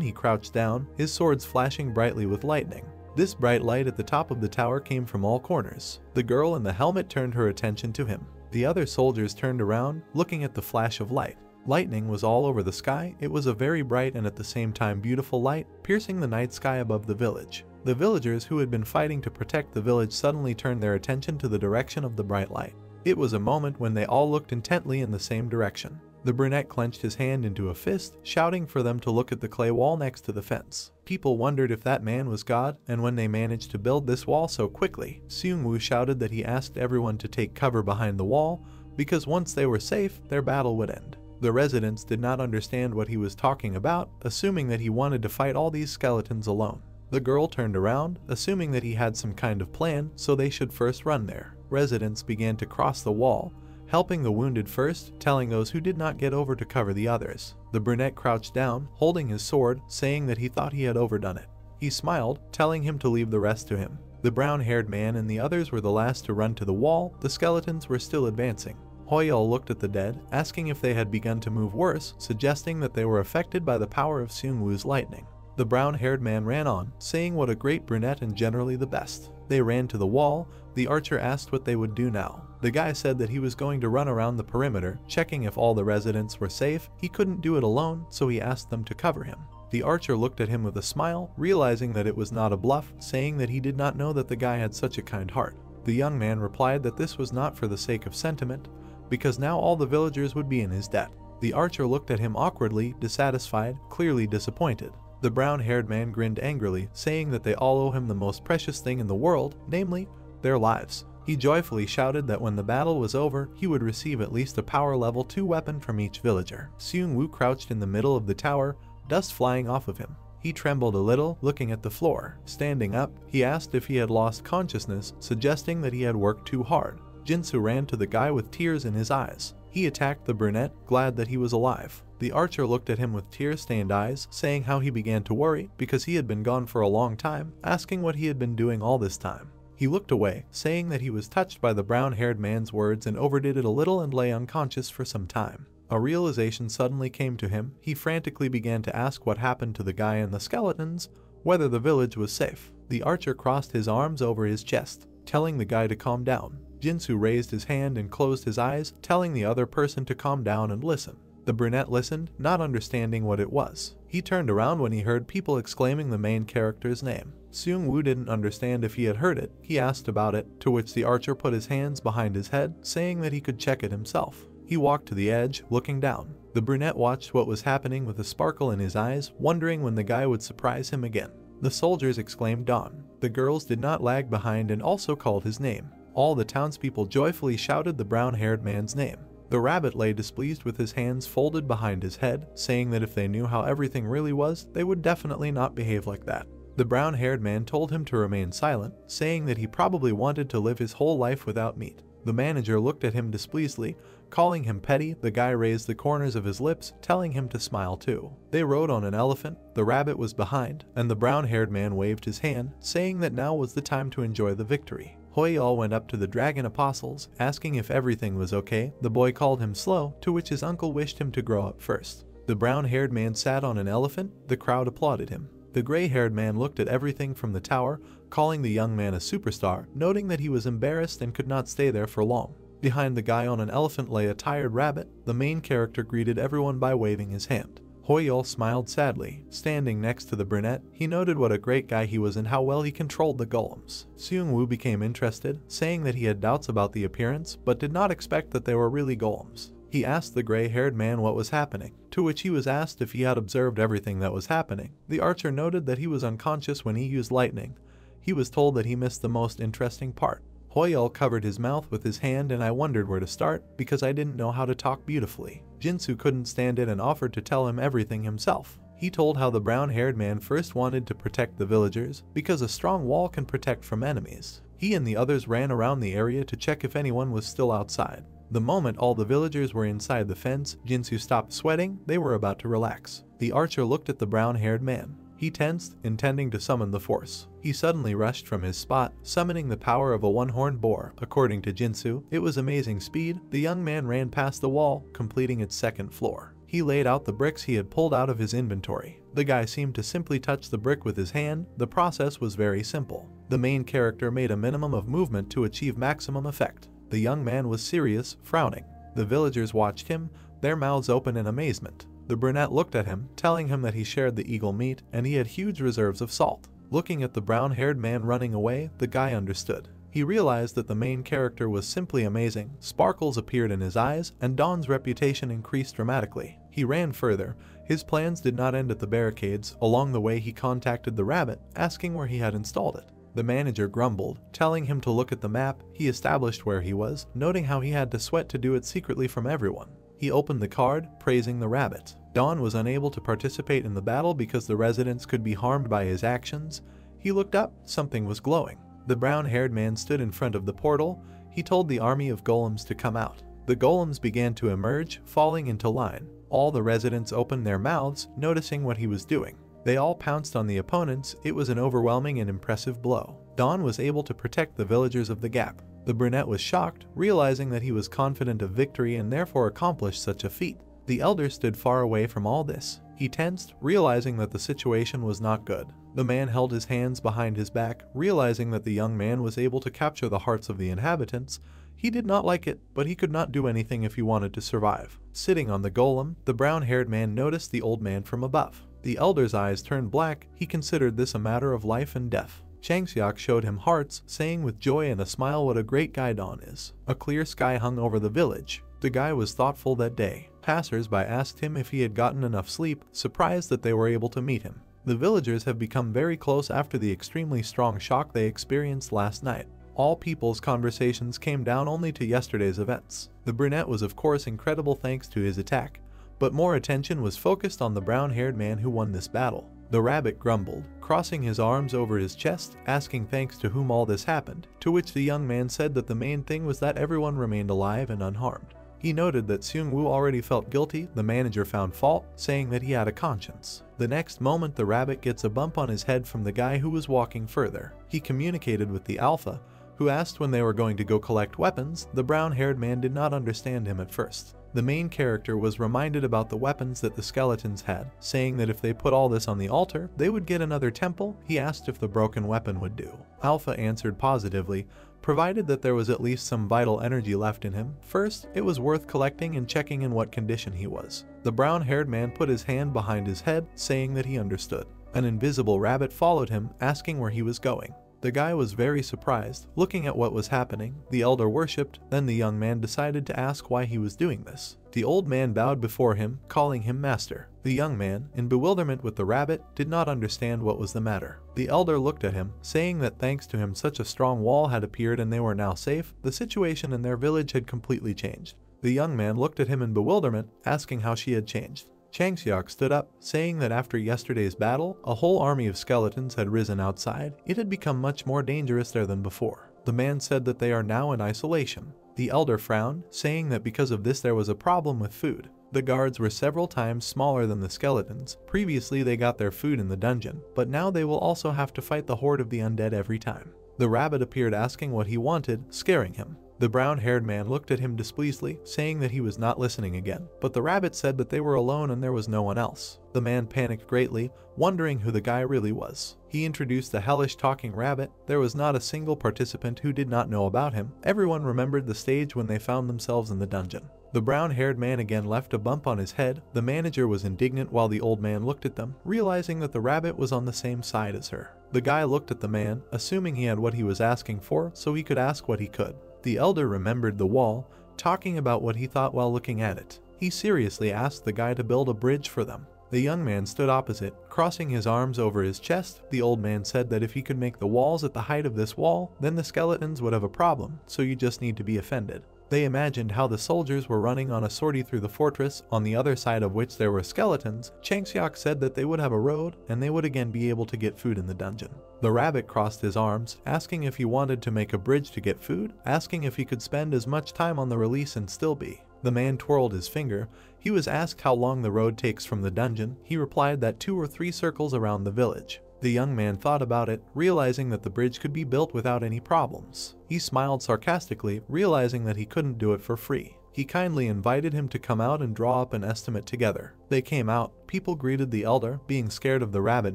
he crouched down, his swords flashing brightly with lightning. This bright light at the top of the tower came from all corners. The girl in the helmet turned her attention to him. The other soldiers turned around, looking at the flash of light. Lightning was all over the sky. It was a very bright and at the same time beautiful light, piercing the night sky above the village. The villagers who had been fighting to protect the village suddenly turned their attention to the direction of the bright light. It was a moment when they all looked intently in the same direction. The brunette clenched his hand into a fist, shouting for them to look at the clay wall next to the fence. People wondered if that man was God, and when they managed to build this wall so quickly, Seung-woo shouted that he asked everyone to take cover behind the wall, because once they were safe, their battle would end. The residents did not understand what he was talking about, assuming that he wanted to fight all these skeletons alone. The girl turned around, assuming that he had some kind of plan, so they should first run there. Residents began to cross the wall, helping the wounded first, telling those who did not get over to cover the others. The brunette crouched down, holding his sword, saying that he thought he had overdone it. He smiled, telling him to leave the rest to him. The brown-haired man and the others were the last to run to the wall. The skeletons were still advancing. Hoyul looked at the dead, asking if they had begun to move worse, suggesting that they were affected by the power of Seung-woo's lightning. The brown-haired man ran on, saying what a great brunette and generally the best. They ran to the wall. The archer asked what they would do now. The guy said that he was going to run around the perimeter, checking if all the residents were safe. He couldn't do it alone, so he asked them to cover him. The archer looked at him with a smile, realizing that it was not a bluff, saying that he did not know that the guy had such a kind heart. The young man replied that this was not for the sake of sentiment, because now all the villagers would be in his debt. The archer looked at him awkwardly, dissatisfied, clearly disappointed. The brown-haired man grinned angrily, saying that they all owe him the most precious thing in the world, namely, their lives. He joyfully shouted that when the battle was over, he would receive at least a power level 2 weapon from each villager. Seung-woo crouched in the middle of the tower, dust flying off of him. He trembled a little, looking at the floor. Standing up, he asked if he had lost consciousness, suggesting that he had worked too hard. Jinsu ran to the guy with tears in his eyes. He attacked the brunette, glad that he was alive. The archer looked at him with tear-stained eyes, saying how he began to worry because he had been gone for a long time, asking what he had been doing all this time. He looked away, saying that he was touched by the brown-haired man's words and overdid it a little and lay unconscious for some time. A realization suddenly came to him. He frantically began to ask what happened to the guy and the skeletons, whether the village was safe. The archer crossed his arms over his chest, telling the guy to calm down. Jinsu raised his hand and closed his eyes, telling the other person to calm down and listen. The brunette listened, not understanding what it was. He turned around when he heard people exclaiming the main character's name. Seung-woo didn't understand if he had heard it. He asked about it, to which the archer put his hands behind his head, saying that he could check it himself. He walked to the edge, looking down. The brunette watched what was happening with a sparkle in his eyes, wondering when the guy would surprise him again. The soldiers exclaimed "Dawn." The girls did not lag behind and also called his name. All the townspeople joyfully shouted the brown-haired man's name. The rabbit lay displeased with his hands folded behind his head, saying that if they knew how everything really was, they would definitely not behave like that. The brown-haired man told him to remain silent, saying that he probably wanted to live his whole life without meat. The manager looked at him displeasedly, calling him petty. The guy raised the corners of his lips, telling him to smile too. They rode on an elephant. The rabbit was behind, and the brown-haired man waved his hand, saying that now was the time to enjoy the victory. Hoyul went up to the dragon apostles, asking if everything was okay. The boy called him slow, to which his uncle wished him to grow up first. The brown-haired man sat on an elephant. The crowd applauded him. The gray-haired man looked at everything from the tower, calling the young man a superstar, noting that he was embarrassed and could not stay there for long. Behind the guy on an elephant lay a tired rabbit. The main character greeted everyone by waving his hand. Hoyul smiled sadly. Standing next to the brunette, he noted what a great guy he was and how well he controlled the golems. Seung-woo became interested, saying that he had doubts about the appearance, but did not expect that they were really golems. He asked the gray-haired man what was happening, to which he was asked if he had observed everything that was happening. The archer noted that he was unconscious when he used lightning. He was told that he missed the most interesting part. Hoyul covered his mouth with his hand and I wondered where to start because I didn't know how to talk beautifully. Jinsu couldn't stand it and offered to tell him everything himself. He told how the brown-haired man first wanted to protect the villagers because a strong wall can protect from enemies. He and the others ran around the area to check if anyone was still outside. The moment all the villagers were inside the fence, Jinsu stopped sweating. They were about to relax. The archer looked at the brown-haired man. He tensed, intending to summon the force. He suddenly rushed from his spot, summoning the power of a one-horned boar. According to Jinsu, it was amazing speed. The young man ran past the wall, completing its second floor. He laid out the bricks he had pulled out of his inventory. The guy seemed to simply touch the brick with his hand. The process was very simple. The main character made a minimum of movement to achieve maximum effect. The young man was serious, frowning. The villagers watched him, their mouths open in amazement. The brunette looked at him, telling him that he shared the eagle meat and he had huge reserves of salt. Looking at the brown-haired man running away, the guy understood. He realized that the main character was simply amazing. Sparkles appeared in his eyes, and Don's reputation increased dramatically. He ran further. His plans did not end at the barricades. Along the way, he contacted the rabbit, asking where he had installed it. The manager grumbled, telling him to look at the map. He established where he was, noting how he had to sweat to do it secretly from everyone. He opened the card, praising the rabbit. Don was unable to participate in the battle because the residents could be harmed by his actions. He looked up, something was glowing. The brown-haired man stood in front of the portal. He told the army of golems to come out. The golems began to emerge, falling into line. All the residents opened their mouths, noticing what he was doing. They all pounced on the opponents. It was an overwhelming and impressive blow. Don was able to protect the villagers of the gap. The brunette was shocked, realizing that he was confident of victory and therefore accomplished such a feat. The elder stood far away from all this. He tensed, realizing that the situation was not good. The man held his hands behind his back, realizing that the young man was able to capture the hearts of the inhabitants. He did not like it, but he could not do anything if he wanted to survive. Sitting on the golem, the brown-haired man noticed the old man from above. The elder's eyes turned black. He considered this a matter of life and death. Changseok showed him hearts, saying with joy and a smile what a great guy Don is. A clear sky hung over the village. The guy was thoughtful that day. Passers-by asked him if he had gotten enough sleep, surprised that they were able to meet him. The villagers have become very close after the extremely strong shock they experienced last night. All people's conversations came down only to yesterday's events. The brunette was of course incredible thanks to his attack, but more attention was focused on the brown-haired man who won this battle. The rabbit grumbled, crossing his arms over his chest, asking thanks to whom all this happened, to which the young man said that the main thing was that everyone remained alive and unharmed. He noted that Seung-woo already felt guilty. The manager found fault, saying that he had a conscience. The next moment the rabbit gets a bump on his head from the guy who was walking further. He communicated with the alpha, who asked when they were going to go collect weapons. The brown-haired man did not understand him at first. The main character was reminded about the weapons that the skeletons had, saying that if they put all this on the altar, they would get another temple. He asked if the broken weapon would do. Alpha answered positively, provided that there was at least some vital energy left in him. First, it was worth collecting and checking in what condition he was. The brown-haired man put his hand behind his head, saying that he understood. An invisible rabbit followed him, asking where he was going. The guy was very surprised, looking at what was happening. The elder worshipped, then the young man decided to ask why he was doing this. The old man bowed before him, calling him master. The young man, in bewilderment with the rabbit, did not understand what was the matter. The elder looked at him, saying that thanks to him such a strong wall had appeared and they were now safe. The situation in their village had completely changed. The young man looked at him in bewilderment, asking how she had changed. Changseok stood up, saying that after yesterday's battle, a whole army of skeletons had risen outside. It had become much more dangerous there than before. The man said that they are now in isolation. The elder frowned, saying that because of this there was a problem with food. The guards were several times smaller than the skeletons. Previously they got their food in the dungeon, but now they will also have to fight the horde of the undead every time. The rabbit appeared asking what he wanted, scaring him. The brown-haired man looked at him displeasedly, saying that he was not listening again, but the rabbit said that they were alone and there was no one else. The man panicked greatly, wondering who the guy really was. He introduced the hellish talking rabbit. There was not a single participant who did not know about him. Everyone remembered the stage when they found themselves in the dungeon. The brown-haired man again left a bump on his head. The manager was indignant while the old man looked at them, realizing that the rabbit was on the same side as her. The guy looked at the man, assuming he had what he was asking for, so he could ask what he could. The elder remembered the wall, talking about what he thought while looking at it. He seriously asked the guy to build a bridge for them. The young man stood opposite, crossing his arms over his chest. The old man said that if he could make the walls at the height of this wall, then the skeletons would have a problem, so you just need to be offended. They imagined how the soldiers were running on a sortie through the fortress, on the other side of which there were skeletons. Changseok said that they would have a road, and they would again be able to get food in the dungeon. The rabbit crossed his arms, asking if he wanted to make a bridge to get food, asking if he could spend as much time on the release and still be. The man twirled his finger. He was asked how long the road takes from the dungeon. He replied that 2 or 3 circles around the village. The young man thought about it, realizing that the bridge could be built without any problems. He smiled sarcastically, realizing that he couldn't do it for free. He kindly invited him to come out and draw up an estimate together. They came out. People greeted the elder, being scared of the rabbit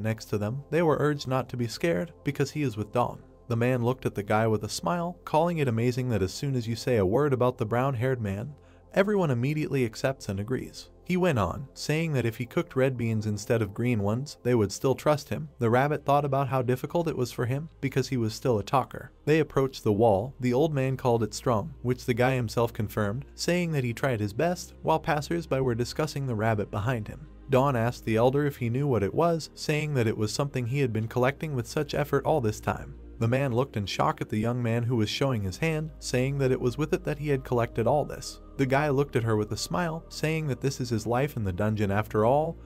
next to them. They were urged not to be scared, because he is with Dawn. The man looked at the guy with a smile, calling it amazing that as soon as you say a word about the brown-haired man, everyone immediately accepts and agrees. He went on, saying that if he cooked red beans instead of green ones, they would still trust him. The rabbit thought about how difficult it was for him, because he was still a talker. They approached the wall. The old man called it strong, which the guy himself confirmed, saying that he tried his best, while passers-by were discussing the rabbit behind him. Dawn asked the elder if he knew what it was, saying that it was something he had been collecting with such effort all this time. The man looked in shock at the young man who was showing his hand, saying that it was with it that he had collected all this. The guy looked at her with a smile, saying that this is his life in the dungeon after all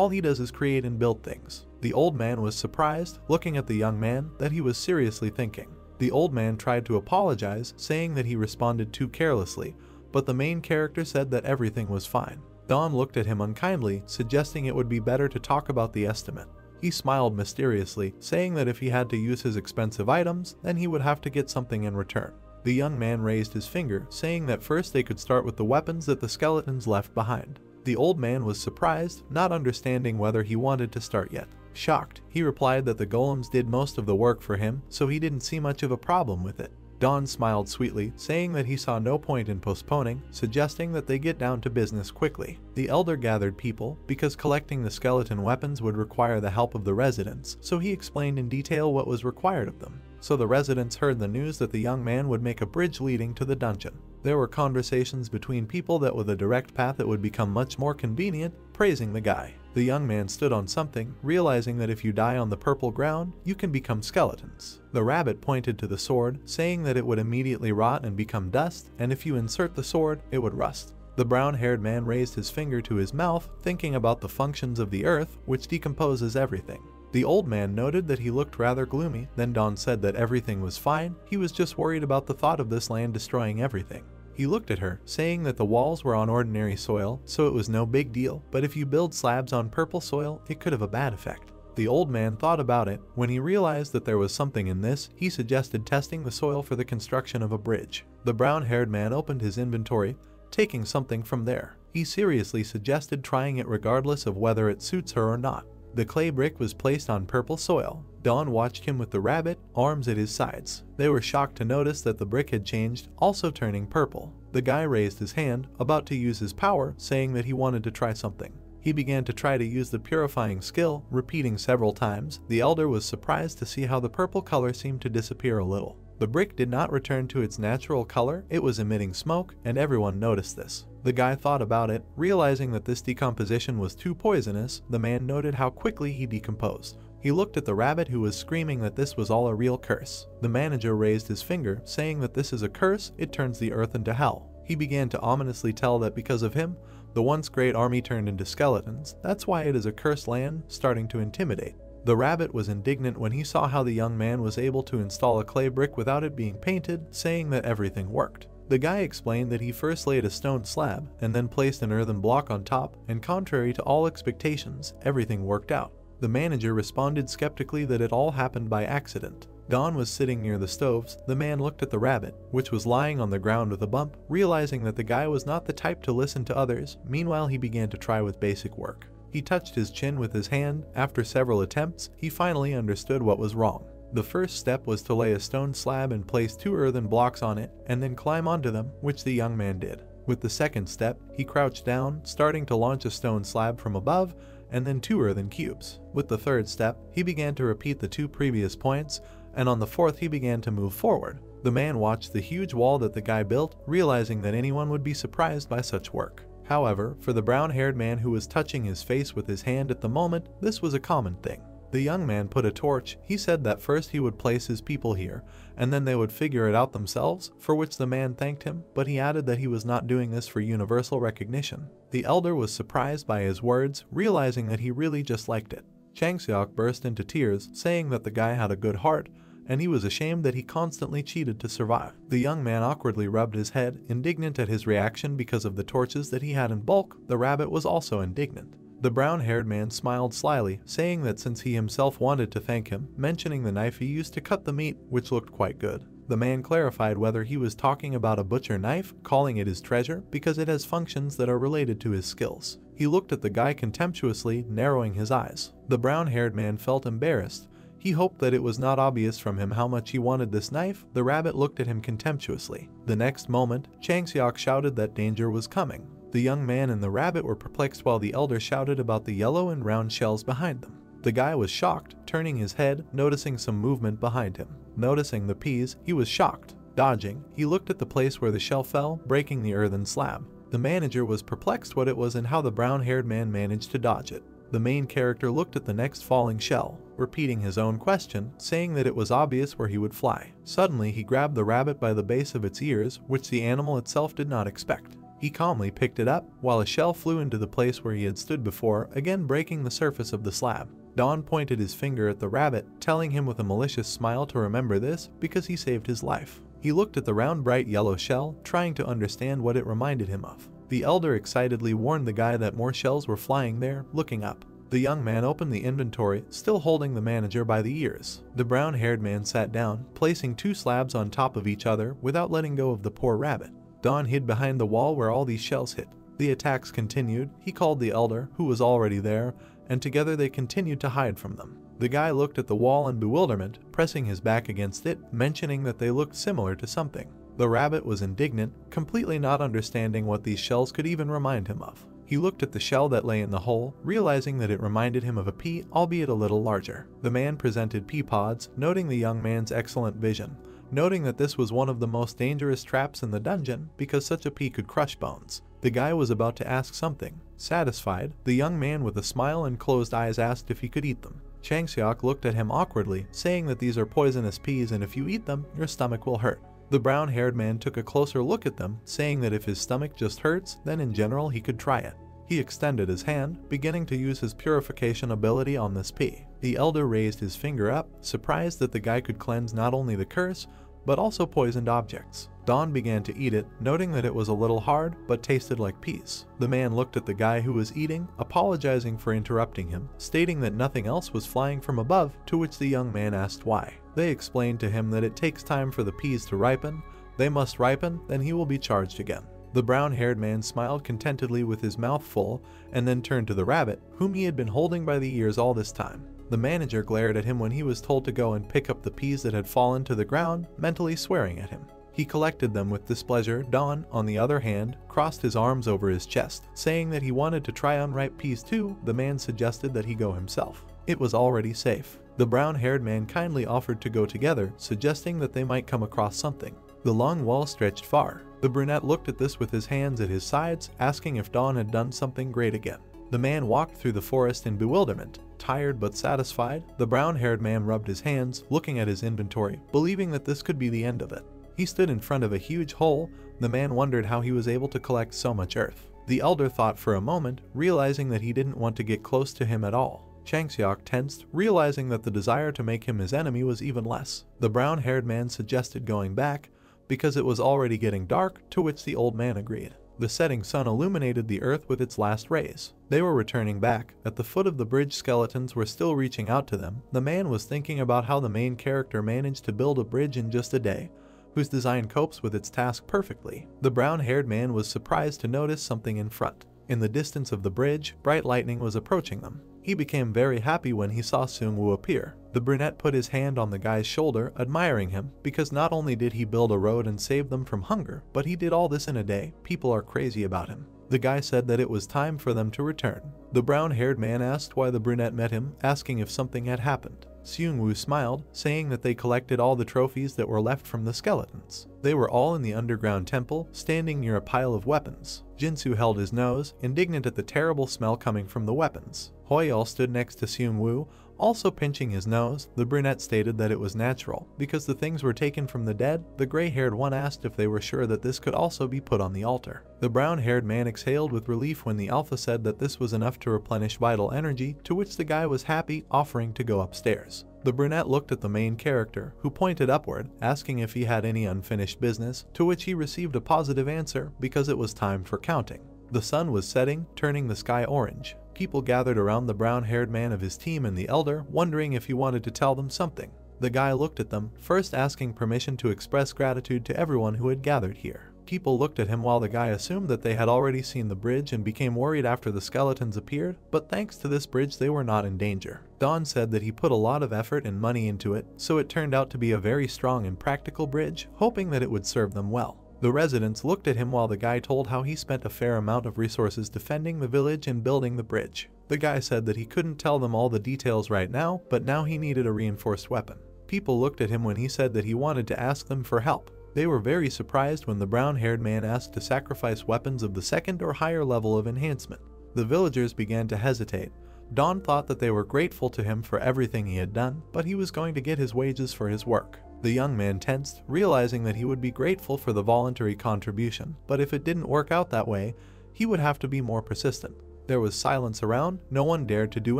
he does is create and build things. The old man was surprised, looking at the young man, that he was seriously thinking. The old man tried to apologize, saying that he responded too carelessly, but the main character said that everything was fine. Dawn looked at him unkindly, suggesting it would be better to talk about the estimate. He smiled mysteriously, saying that if he had to use his expensive items, then he would have to get something in return. The young man raised his finger, saying that first they could start with the weapons that the skeletons left behind. The old man was surprised, not understanding whether he wanted to start yet. Shocked, he replied that the golems did most of the work for him, so he didn't see much of a problem with it. Dawn smiled sweetly, saying that he saw no point in postponing, suggesting that they get down to business quickly. The elder gathered people, because collecting the skeleton weapons would require the help of the residents, so he explained in detail what was required of them. So the residents heard the news that the young man would make a bridge leading to the dungeon. There were conversations between people that with a direct path it would become much more convenient, praising the guy. The young man stood on something, realizing that if you die on the purple ground, you can become skeletons. The rabbit pointed to the sword, saying that it would immediately rot and become dust, and if you insert the sword, it would rust. The brown-haired man raised his finger to his mouth, thinking about the functions of the earth, which decomposes everything. The old man noted that he looked rather gloomy. Then Dawn said that everything was fine. He was just worried about the thought of this land destroying everything. He looked at her, saying that the walls were on ordinary soil, so it was no big deal, but if you build slabs on purple soil, it could have a bad effect. The old man thought about it. When he realized that there was something in this, he suggested testing the soil for the construction of a bridge. The brown-haired man opened his inventory, taking something from there. He seriously suggested trying it regardless of whether it suits her or not. The clay brick was placed on purple soil. Dawn watched him with the rabbit, arms at his sides. They were shocked to notice that the brick had changed, also turning purple. The guy raised his hand, about to use his power, saying that he wanted to try something. He began to try to use the purifying skill, repeating several times. The elder was surprised to see how the purple color seemed to disappear a little. The brick did not return to its natural color, it was emitting smoke, and everyone noticed this. The guy thought about it, realizing that this decomposition was too poisonous. The man noted how quickly he decomposed. He looked at the rabbit who was screaming that this was all a real curse. The manager raised his finger, saying that this is a curse, it turns the earth into hell. He began to ominously tell that because of him, the once great army turned into skeletons. That's why it is a cursed land, starting to intimidate. The rabbit was indignant when he saw how the young man was able to install a clay brick without it being painted, saying that everything worked. The guy explained that he first laid a stone slab and then placed an earthen block on top, and contrary to all expectations, everything worked out. The manager responded skeptically that it all happened by accident. Dawn was sitting near the stoves. The man looked at the rabbit, which was lying on the ground with a bump, realizing that the guy was not the type to listen to others. Meanwhile, he began to try with basic work. He touched his chin with his hand. After several attempts, he finally understood what was wrong. The first step was to lay a stone slab and place 2 earthen blocks on it, and then climb onto them, which the young man did. With the second step, he crouched down, starting to launch a stone slab from above, and then 2 earthen cubes. With the third step, he began to repeat the 2 previous points, and on the fourth he began to move forward. The man watched the huge wall that the guy built, realizing that anyone would be surprised by such work. However, for the brown-haired man who was touching his face with his hand at the moment, this was a common thing. The young man put a torch. He said that first he would place his people here, and then they would figure it out themselves, for which the man thanked him, but he added that he was not doing this for universal recognition. The elder was surprised by his words, realizing that he really just liked it. Changseok burst into tears, saying that the guy had a good heart, and he was ashamed that he constantly cheated to survive. The young man awkwardly rubbed his head, indignant at his reaction because of the torches that he had in bulk. The rabbit was also indignant. The brown-haired man smiled slyly, saying that since he himself wanted to thank him, mentioning the knife he used to cut the meat, which looked quite good. The man clarified whether he was talking about a butcher knife, calling it his treasure because it has functions that are related to his skills. He looked at the guy contemptuously, narrowing his eyes. The brown-haired man felt embarrassed. He hoped that it was not obvious from him how much he wanted this knife. The rabbit looked at him contemptuously. The next moment, Changseok shouted that danger was coming. The young man and the rabbit were perplexed while the elder shouted about the yellow and round shells behind them. The guy was shocked, turning his head, noticing some movement behind him. Noticing the peas, he was shocked. Dodging, he looked at the place where the shell fell, breaking the earthen slab. The manager was perplexed what it was and how the brown-haired man managed to dodge it. The main character looked at the next falling shell, repeating his own question, saying that it was obvious where he would fly. Suddenly, he grabbed the rabbit by the base of its ears, which the animal itself did not expect. He calmly picked it up, while a shell flew into the place where he had stood before, again breaking the surface of the slab. Don pointed his finger at the rabbit, telling him with a malicious smile to remember this because he saved his life. He looked at the round bright yellow shell, trying to understand what it reminded him of. The elder excitedly warned the guy that more shells were flying there, looking up. The young man opened the inventory, still holding the manager by the ears. The brown-haired man sat down, placing two slabs on top of each other without letting go of the poor rabbit. Don hid behind the wall where all these shells hit. The attacks continued. He called the elder, who was already there, and together they continued to hide from them. The guy looked at the wall in bewilderment, pressing his back against it, mentioning that they looked similar to something. The rabbit was indignant, completely not understanding what these shells could even remind him of. He looked at the shell that lay in the hole, realizing that it reminded him of a pea, albeit a little larger. The man presented pea pods, noting the young man's excellent vision, noting that this was one of the most dangerous traps in the dungeon because such a pea could crush bones. The guy was about to ask something. Satisfied, the young man with a smile and closed eyes asked if he could eat them. Changseok looked at him awkwardly, saying that these are poisonous peas and if you eat them, your stomach will hurt. The brown-haired man took a closer look at them, saying that if his stomach just hurts, then in general he could try it. He extended his hand, beginning to use his purification ability on this pea. The elder raised his finger up, surprised that the guy could cleanse not only the curse, but also poisoned objects. Don began to eat it, noting that it was a little hard, but tasted like peas. The man looked at the guy who was eating, apologizing for interrupting him, stating that nothing else was flying from above, to which the young man asked why. They explained to him that it takes time for the peas to ripen. They must ripen, then he will be charged again. The brown-haired man smiled contentedly with his mouth full, and then turned to the rabbit, whom he had been holding by the ears all this time. The manager glared at him when he was told to go and pick up the peas that had fallen to the ground, mentally swearing at him. He collected them with displeasure. Don, on the other hand, crossed his arms over his chest, saying that he wanted to try unripe peas too. The man suggested that he go himself. It was already safe. The brown-haired man kindly offered to go together, suggesting that they might come across something. The long wall stretched far. The brunette looked at this with his hands at his sides, asking if Don had done something great again. The man walked through the forest in bewilderment. Tired but satisfied, the brown-haired man rubbed his hands, looking at his inventory, believing that this could be the end of it. He stood in front of a huge hole. The man wondered how he was able to collect so much earth. The elder thought for a moment, realizing that he didn't want to get close to him at all. Changseok tensed, realizing that the desire to make him his enemy was even less. The brown-haired man suggested going back, because it was already getting dark, to which the old man agreed. The setting sun illuminated the earth with its last rays. They were returning back. At the foot of the bridge, skeletons were still reaching out to them. The man was thinking about how the main character managed to build a bridge in just a day, whose design copes with its task perfectly. The brown-haired man was surprised to notice something in front. In the distance of the bridge, bright lightning was approaching them. He became very happy when he saw Seung-woo appear. The brunette put his hand on the guy's shoulder, admiring him, because not only did he build a road and save them from hunger, but he did all this in a day. People are crazy about him. The guy said that it was time for them to return. The brown-haired man asked why the brunette met him, asking if something had happened. Seung-woo smiled, saying that they collected all the trophies that were left from the skeletons. They were all in the underground temple, standing near a pile of weapons. Jinsu held his nose, indignant at the terrible smell coming from the weapons. Hoyeol stood next to Seung-woo, also pinching his nose. The brunette stated that it was natural, because the things were taken from the dead. The gray-haired one asked if they were sure that this could also be put on the altar. The brown-haired man exhaled with relief when the alpha said that this was enough to replenish vital energy, to which the guy was happy, offering to go upstairs. The brunette looked at the main character, who pointed upward, asking if he had any unfinished business, to which he received a positive answer because it was time for counting. The sun was setting, turning the sky orange. People gathered around the brown-haired man of his team and the elder, wondering if he wanted to tell them something. The guy looked at them, first asking permission to express gratitude to everyone who had gathered here. People looked at him while the guy assumed that they had already seen the bridge and became worried after the skeletons appeared, but thanks to this bridge they were not in danger. Don said that he put a lot of effort and money into it, so it turned out to be a very strong and practical bridge, hoping that it would serve them well. The residents looked at him while the guy told how he spent a fair amount of resources defending the village and building the bridge. The guy said that he couldn't tell them all the details right now, but now he needed a reinforced weapon. People looked at him when he said that he wanted to ask them for help. They were very surprised when the brown-haired man asked to sacrifice weapons of the second or higher level of enhancement. The villagers began to hesitate. Don thought that they were grateful to him for everything he had done, but he was going to get his wages for his work. The young man tensed, realizing that he would be grateful for the voluntary contribution, but if it didn't work out that way, he would have to be more persistent. There was silence around, no one dared to do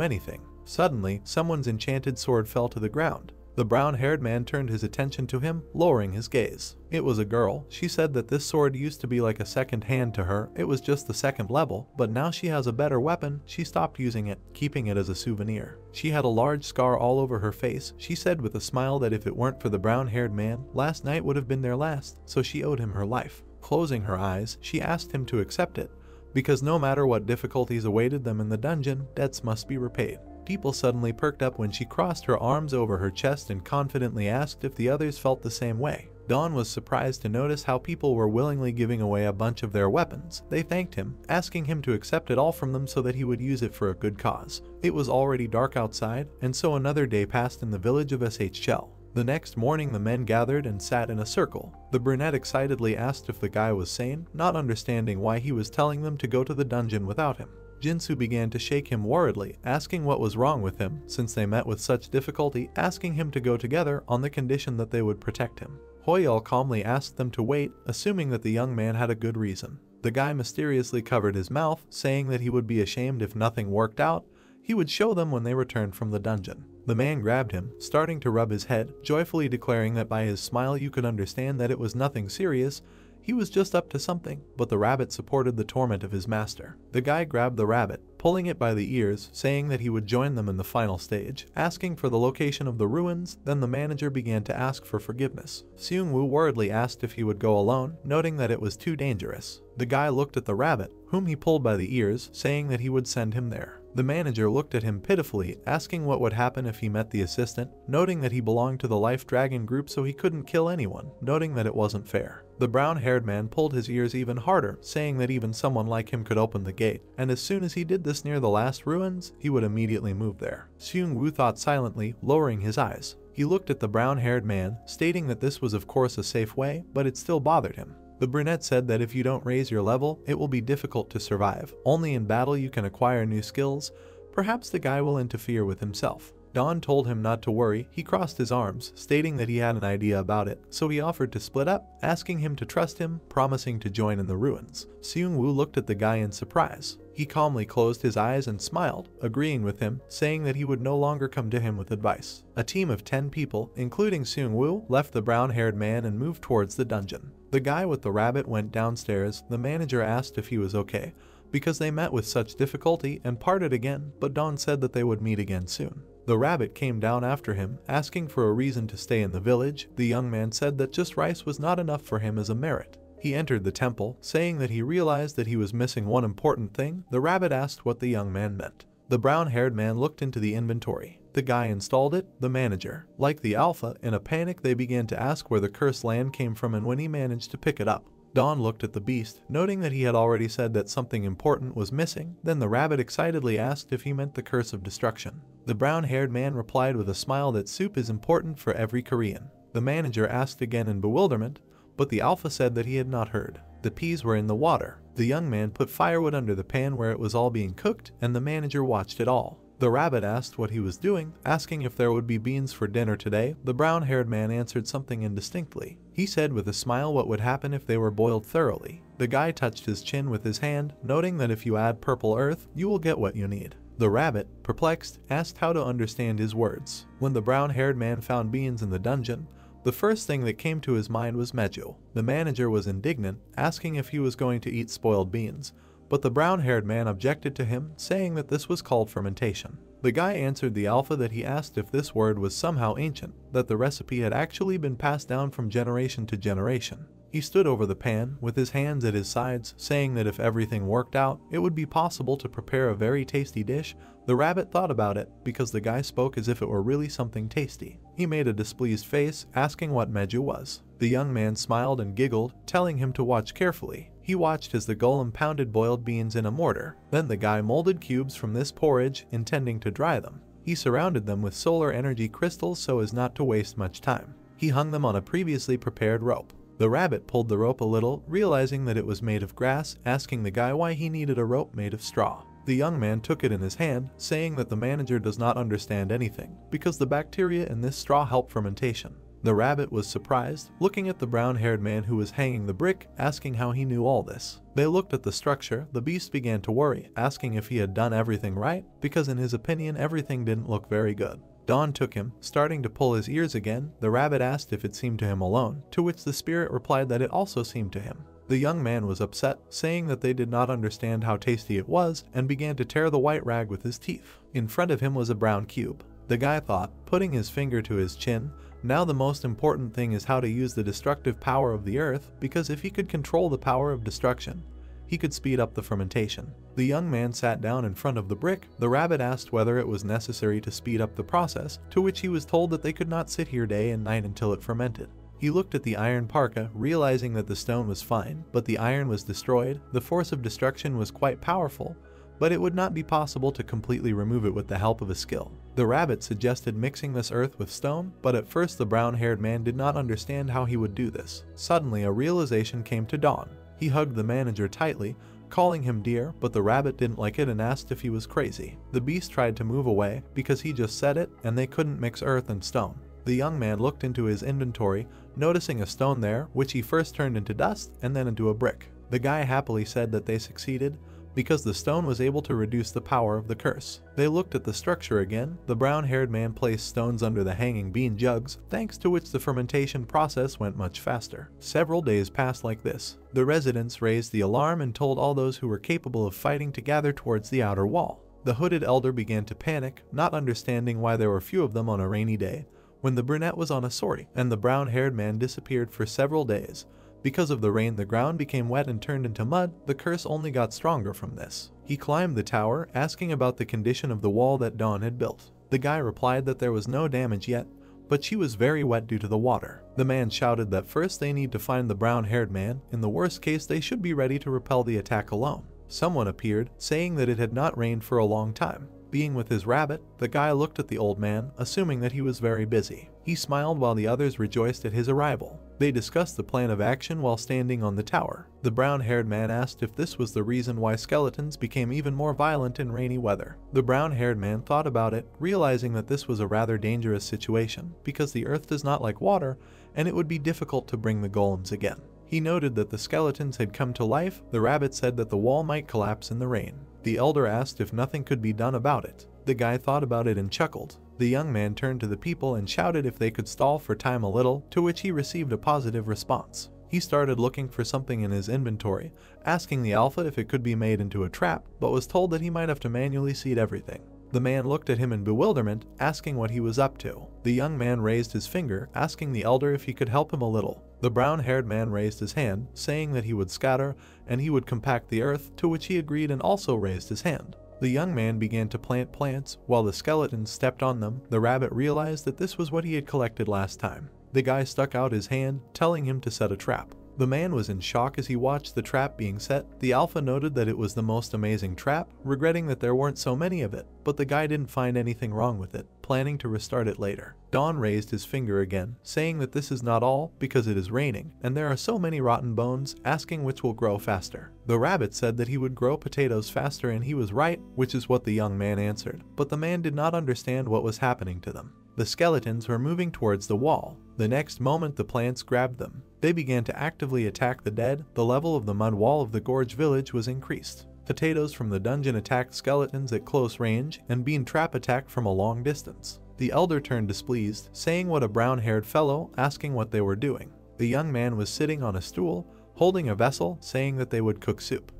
anything. Suddenly, someone's enchanted sword fell to the ground. The brown-haired man turned his attention to him, lowering his gaze. It was a girl. She said that this sword used to be like a second hand to her. It was just the second level, but now she has a better weapon. She stopped using it, keeping it as a souvenir. She had a large scar all over her face. She said with a smile that if it weren't for the brown-haired man, last night would have been their last, so she owed him her life. Closing her eyes, she asked him to accept it, because no matter what difficulties awaited them in the dungeon, debts must be repaid. People suddenly perked up when she crossed her arms over her chest and confidently asked if the others felt the same way. Dawn was surprised to notice how people were willingly giving away a bunch of their weapons. They thanked him, asking him to accept it all from them so that he would use it for a good cause. It was already dark outside, and so another day passed in the village of S1-4. The next morning the men gathered and sat in a circle. The brunette excitedly asked if the guy was sane, not understanding why he was telling them to go to the dungeon without him. Jinsu began to shake him worriedly, asking what was wrong with him, since they met with such difficulty, asking him to go together on the condition that they would protect him. Hoyeol calmly asked them to wait, assuming that the young man had a good reason. The guy mysteriously covered his mouth, saying that he would be ashamed if nothing worked out. He would show them when they returned from the dungeon. The man grabbed him, starting to rub his head, joyfully declaring that by his smile you could understand that it was nothing serious. He was just up to something, but the rabbit supported the torment of his master. The guy grabbed the rabbit, pulling it by the ears, saying that he would join them in the final stage, asking for the location of the ruins. Then the manager began to ask for forgiveness. Seung-woo worriedly asked if he would go alone, noting that it was too dangerous. The guy looked at the rabbit, whom he pulled by the ears, saying that he would send him there. The manager looked at him pitifully, asking what would happen if he met the assistant, noting that he belonged to the Life Dragon group so he couldn't kill anyone, noting that it wasn't fair. The brown-haired man pulled his ears even harder, saying that even someone like him could open the gate, and as soon as he did this near the last ruins, he would immediately move there. Seung-woo thought silently, lowering his eyes. He looked at the brown-haired man, stating that this was of course a safe way, but it still bothered him. The brunette said that if you don't raise your level, it will be difficult to survive. Only in battle you can acquire new skills. Perhaps the guy will interfere with himself. Dawn told him not to worry. He crossed his arms, stating that he had an idea about it, so he offered to split up, asking him to trust him, promising to join in the ruins. Seung-woo looked at the guy in surprise. He calmly closed his eyes and smiled, agreeing with him, saying that he would no longer come to him with advice. A team of 10 people, including Seung-woo, left the brown-haired man and moved towards the dungeon. The guy with the rabbit went downstairs. The manager asked if he was okay, because they met with such difficulty and parted again, but Dawn said that they would meet again soon. The rabbit came down after him, asking for a reason to stay in the village. The young man said that just rice was not enough for him as a merit. He entered the temple, saying that he realized that he was missing one important thing. The rabbit asked what the young man meant. The brown-haired man looked into the inventory. The guy installed it, the manager. Like the alpha, in a panic they began to ask where the cursed land came from and when he managed to pick it up. Don looked at the beast, noting that he had already said that something important was missing. Then the rabbit excitedly asked if he meant the curse of destruction. The brown-haired man replied with a smile that soup is important for every Korean. The manager asked again in bewilderment, but the alpha said that he had not heard. The peas were in the water. The young man put firewood under the pan where it was all being cooked, and the manager watched it all. The rabbit asked what he was doing, asking if there would be beans for dinner today. The brown-haired man answered something indistinctly. He said with a smile what would happen if they were boiled thoroughly. The guy touched his chin with his hand, noting that if you add purple earth, you will get what you need. The rabbit, perplexed, asked how to understand his words. When the brown-haired man found beans in the dungeon, the first thing that came to his mind was Meju. The manager was indignant, asking if he was going to eat spoiled beans, but the brown-haired man objected to him, saying that this was called fermentation. The guy answered the alpha that he asked if this word was somehow ancient, that the recipe had actually been passed down from generation to generation. He stood over the pan, with his hands at his sides, saying that if everything worked out, it would be possible to prepare a very tasty dish. The rabbit thought about it, because the guy spoke as if it were really something tasty. He made a displeased face, asking what Meju was. The young man smiled and giggled, telling him to watch carefully. He watched as the golem pounded boiled beans in a mortar. Then the guy molded cubes from this porridge, intending to dry them. He surrounded them with solar energy crystals so as not to waste much time. He hung them on a previously prepared rope. The rabbit pulled the rope a little, realizing that it was made of grass, asking the guy why he needed a rope made of straw. The young man took it in his hand, saying that the manager does not understand anything, because the bacteria in this straw help fermentation. The rabbit was surprised, looking at the brown-haired man who was hanging the brick, asking how he knew all this. They looked at the structure. The beast began to worry, asking if he had done everything right, because in his opinion everything didn't look very good. Dawn took him, starting to pull his ears again. The rabbit asked if it seemed to him alone, to which the spirit replied that it also seemed to him. The young man was upset, saying that they did not understand how tasty it was, and began to tear the white rag with his teeth. In front of him was a brown cube. The guy thought, putting his finger to his chin, now the most important thing is how to use the destructive power of the earth, because if he could control the power of destruction, he could speed up the fermentation. The young man sat down in front of the brick. The rabbit asked whether it was necessary to speed up the process, to which he was told that they could not sit here day and night until it fermented. He looked at the iron parka, realizing that the stone was fine, but the iron was destroyed. The force of destruction was quite powerful, but it would not be possible to completely remove it with the help of a skill. The rabbit suggested mixing this earth with stone, but at first the brown-haired man did not understand how he would do this. Suddenly a realization came to Dawn. He hugged the manager tightly, calling him dear, but the rabbit didn't like it and asked if he was crazy. The beast tried to move away, because he just said it, and they couldn't mix earth and stone. The young man looked into his inventory, noticing a stone there, which he first turned into dust and then into a brick. The guy happily said that they succeeded, because the stone was able to reduce the power of the curse. They looked at the structure again. The brown-haired man placed stones under the hanging bean jugs, thanks to which the fermentation process went much faster. Several days passed like this. The residents raised the alarm and told all those who were capable of fighting to gather towards the outer wall. The hooded elder began to panic, not understanding why there were few of them on a rainy day, when the brunette was on a sortie, and the brown-haired man disappeared for several days. Because of the rain, the ground became wet and turned into mud. The curse only got stronger from this. He climbed the tower, asking about the condition of the wall that Dawn had built. The guy replied that there was no damage yet, but she was very wet due to the water. The man shouted that first they need to find the brown-haired man. In the worst case, they should be ready to repel the attack alone. Someone appeared, saying that it had not rained for a long time. Being with his rabbit, the guy looked at the old man, assuming that he was very busy. He smiled while the others rejoiced at his arrival. They discussed the plan of action while standing on the tower. The brown-haired man asked if this was the reason why skeletons became even more violent in rainy weather. The brown-haired man thought about it, realizing that this was a rather dangerous situation, because the earth does not like water, and it would be difficult to bring the golems again. He noted that the skeletons had come to life. The rabbit said that the wall might collapse in the rain. The elder asked if nothing could be done about it. The guy thought about it and chuckled. The young man turned to the people and shouted if they could stall for time a little, to which he received a positive response. He started looking for something in his inventory, asking the alpha if it could be made into a trap, but was told that he might have to manually seed everything. The man looked at him in bewilderment, asking what he was up to. The young man raised his finger, asking the elder if he could help him a little. The brown-haired man raised his hand, saying that he would scatter and he would compact the earth, to which he agreed and also raised his hand. The young man began to plant plants, while the skeletons stepped on them. The rabbit realized that this was what he had collected last time. The guy stuck out his hand, telling him to set a trap. The man was in shock as he watched the trap being set. The alpha noted that it was the most amazing trap, regretting that there weren't so many of it, but the guy didn't find anything wrong with it, planning to restart it later. Don raised his finger again, saying that this is not all because it is raining and there are so many rotten bones, asking which will grow faster. The rabbit said that he would grow potatoes faster and he was right, which is what the young man answered, but the man did not understand what was happening to them. The skeletons were moving towards the wall. The next moment the plants grabbed them. They began to actively attack the dead. The level of the mud wall of the gorge village was increased. Potatoes from the dungeon attacked skeletons at close range, and Bean Trap attacked from a long distance. The elder turned displeased, saying what a brown-haired fellow, asking what they were doing. The young man was sitting on a stool, holding a vessel, saying that they would cook soup.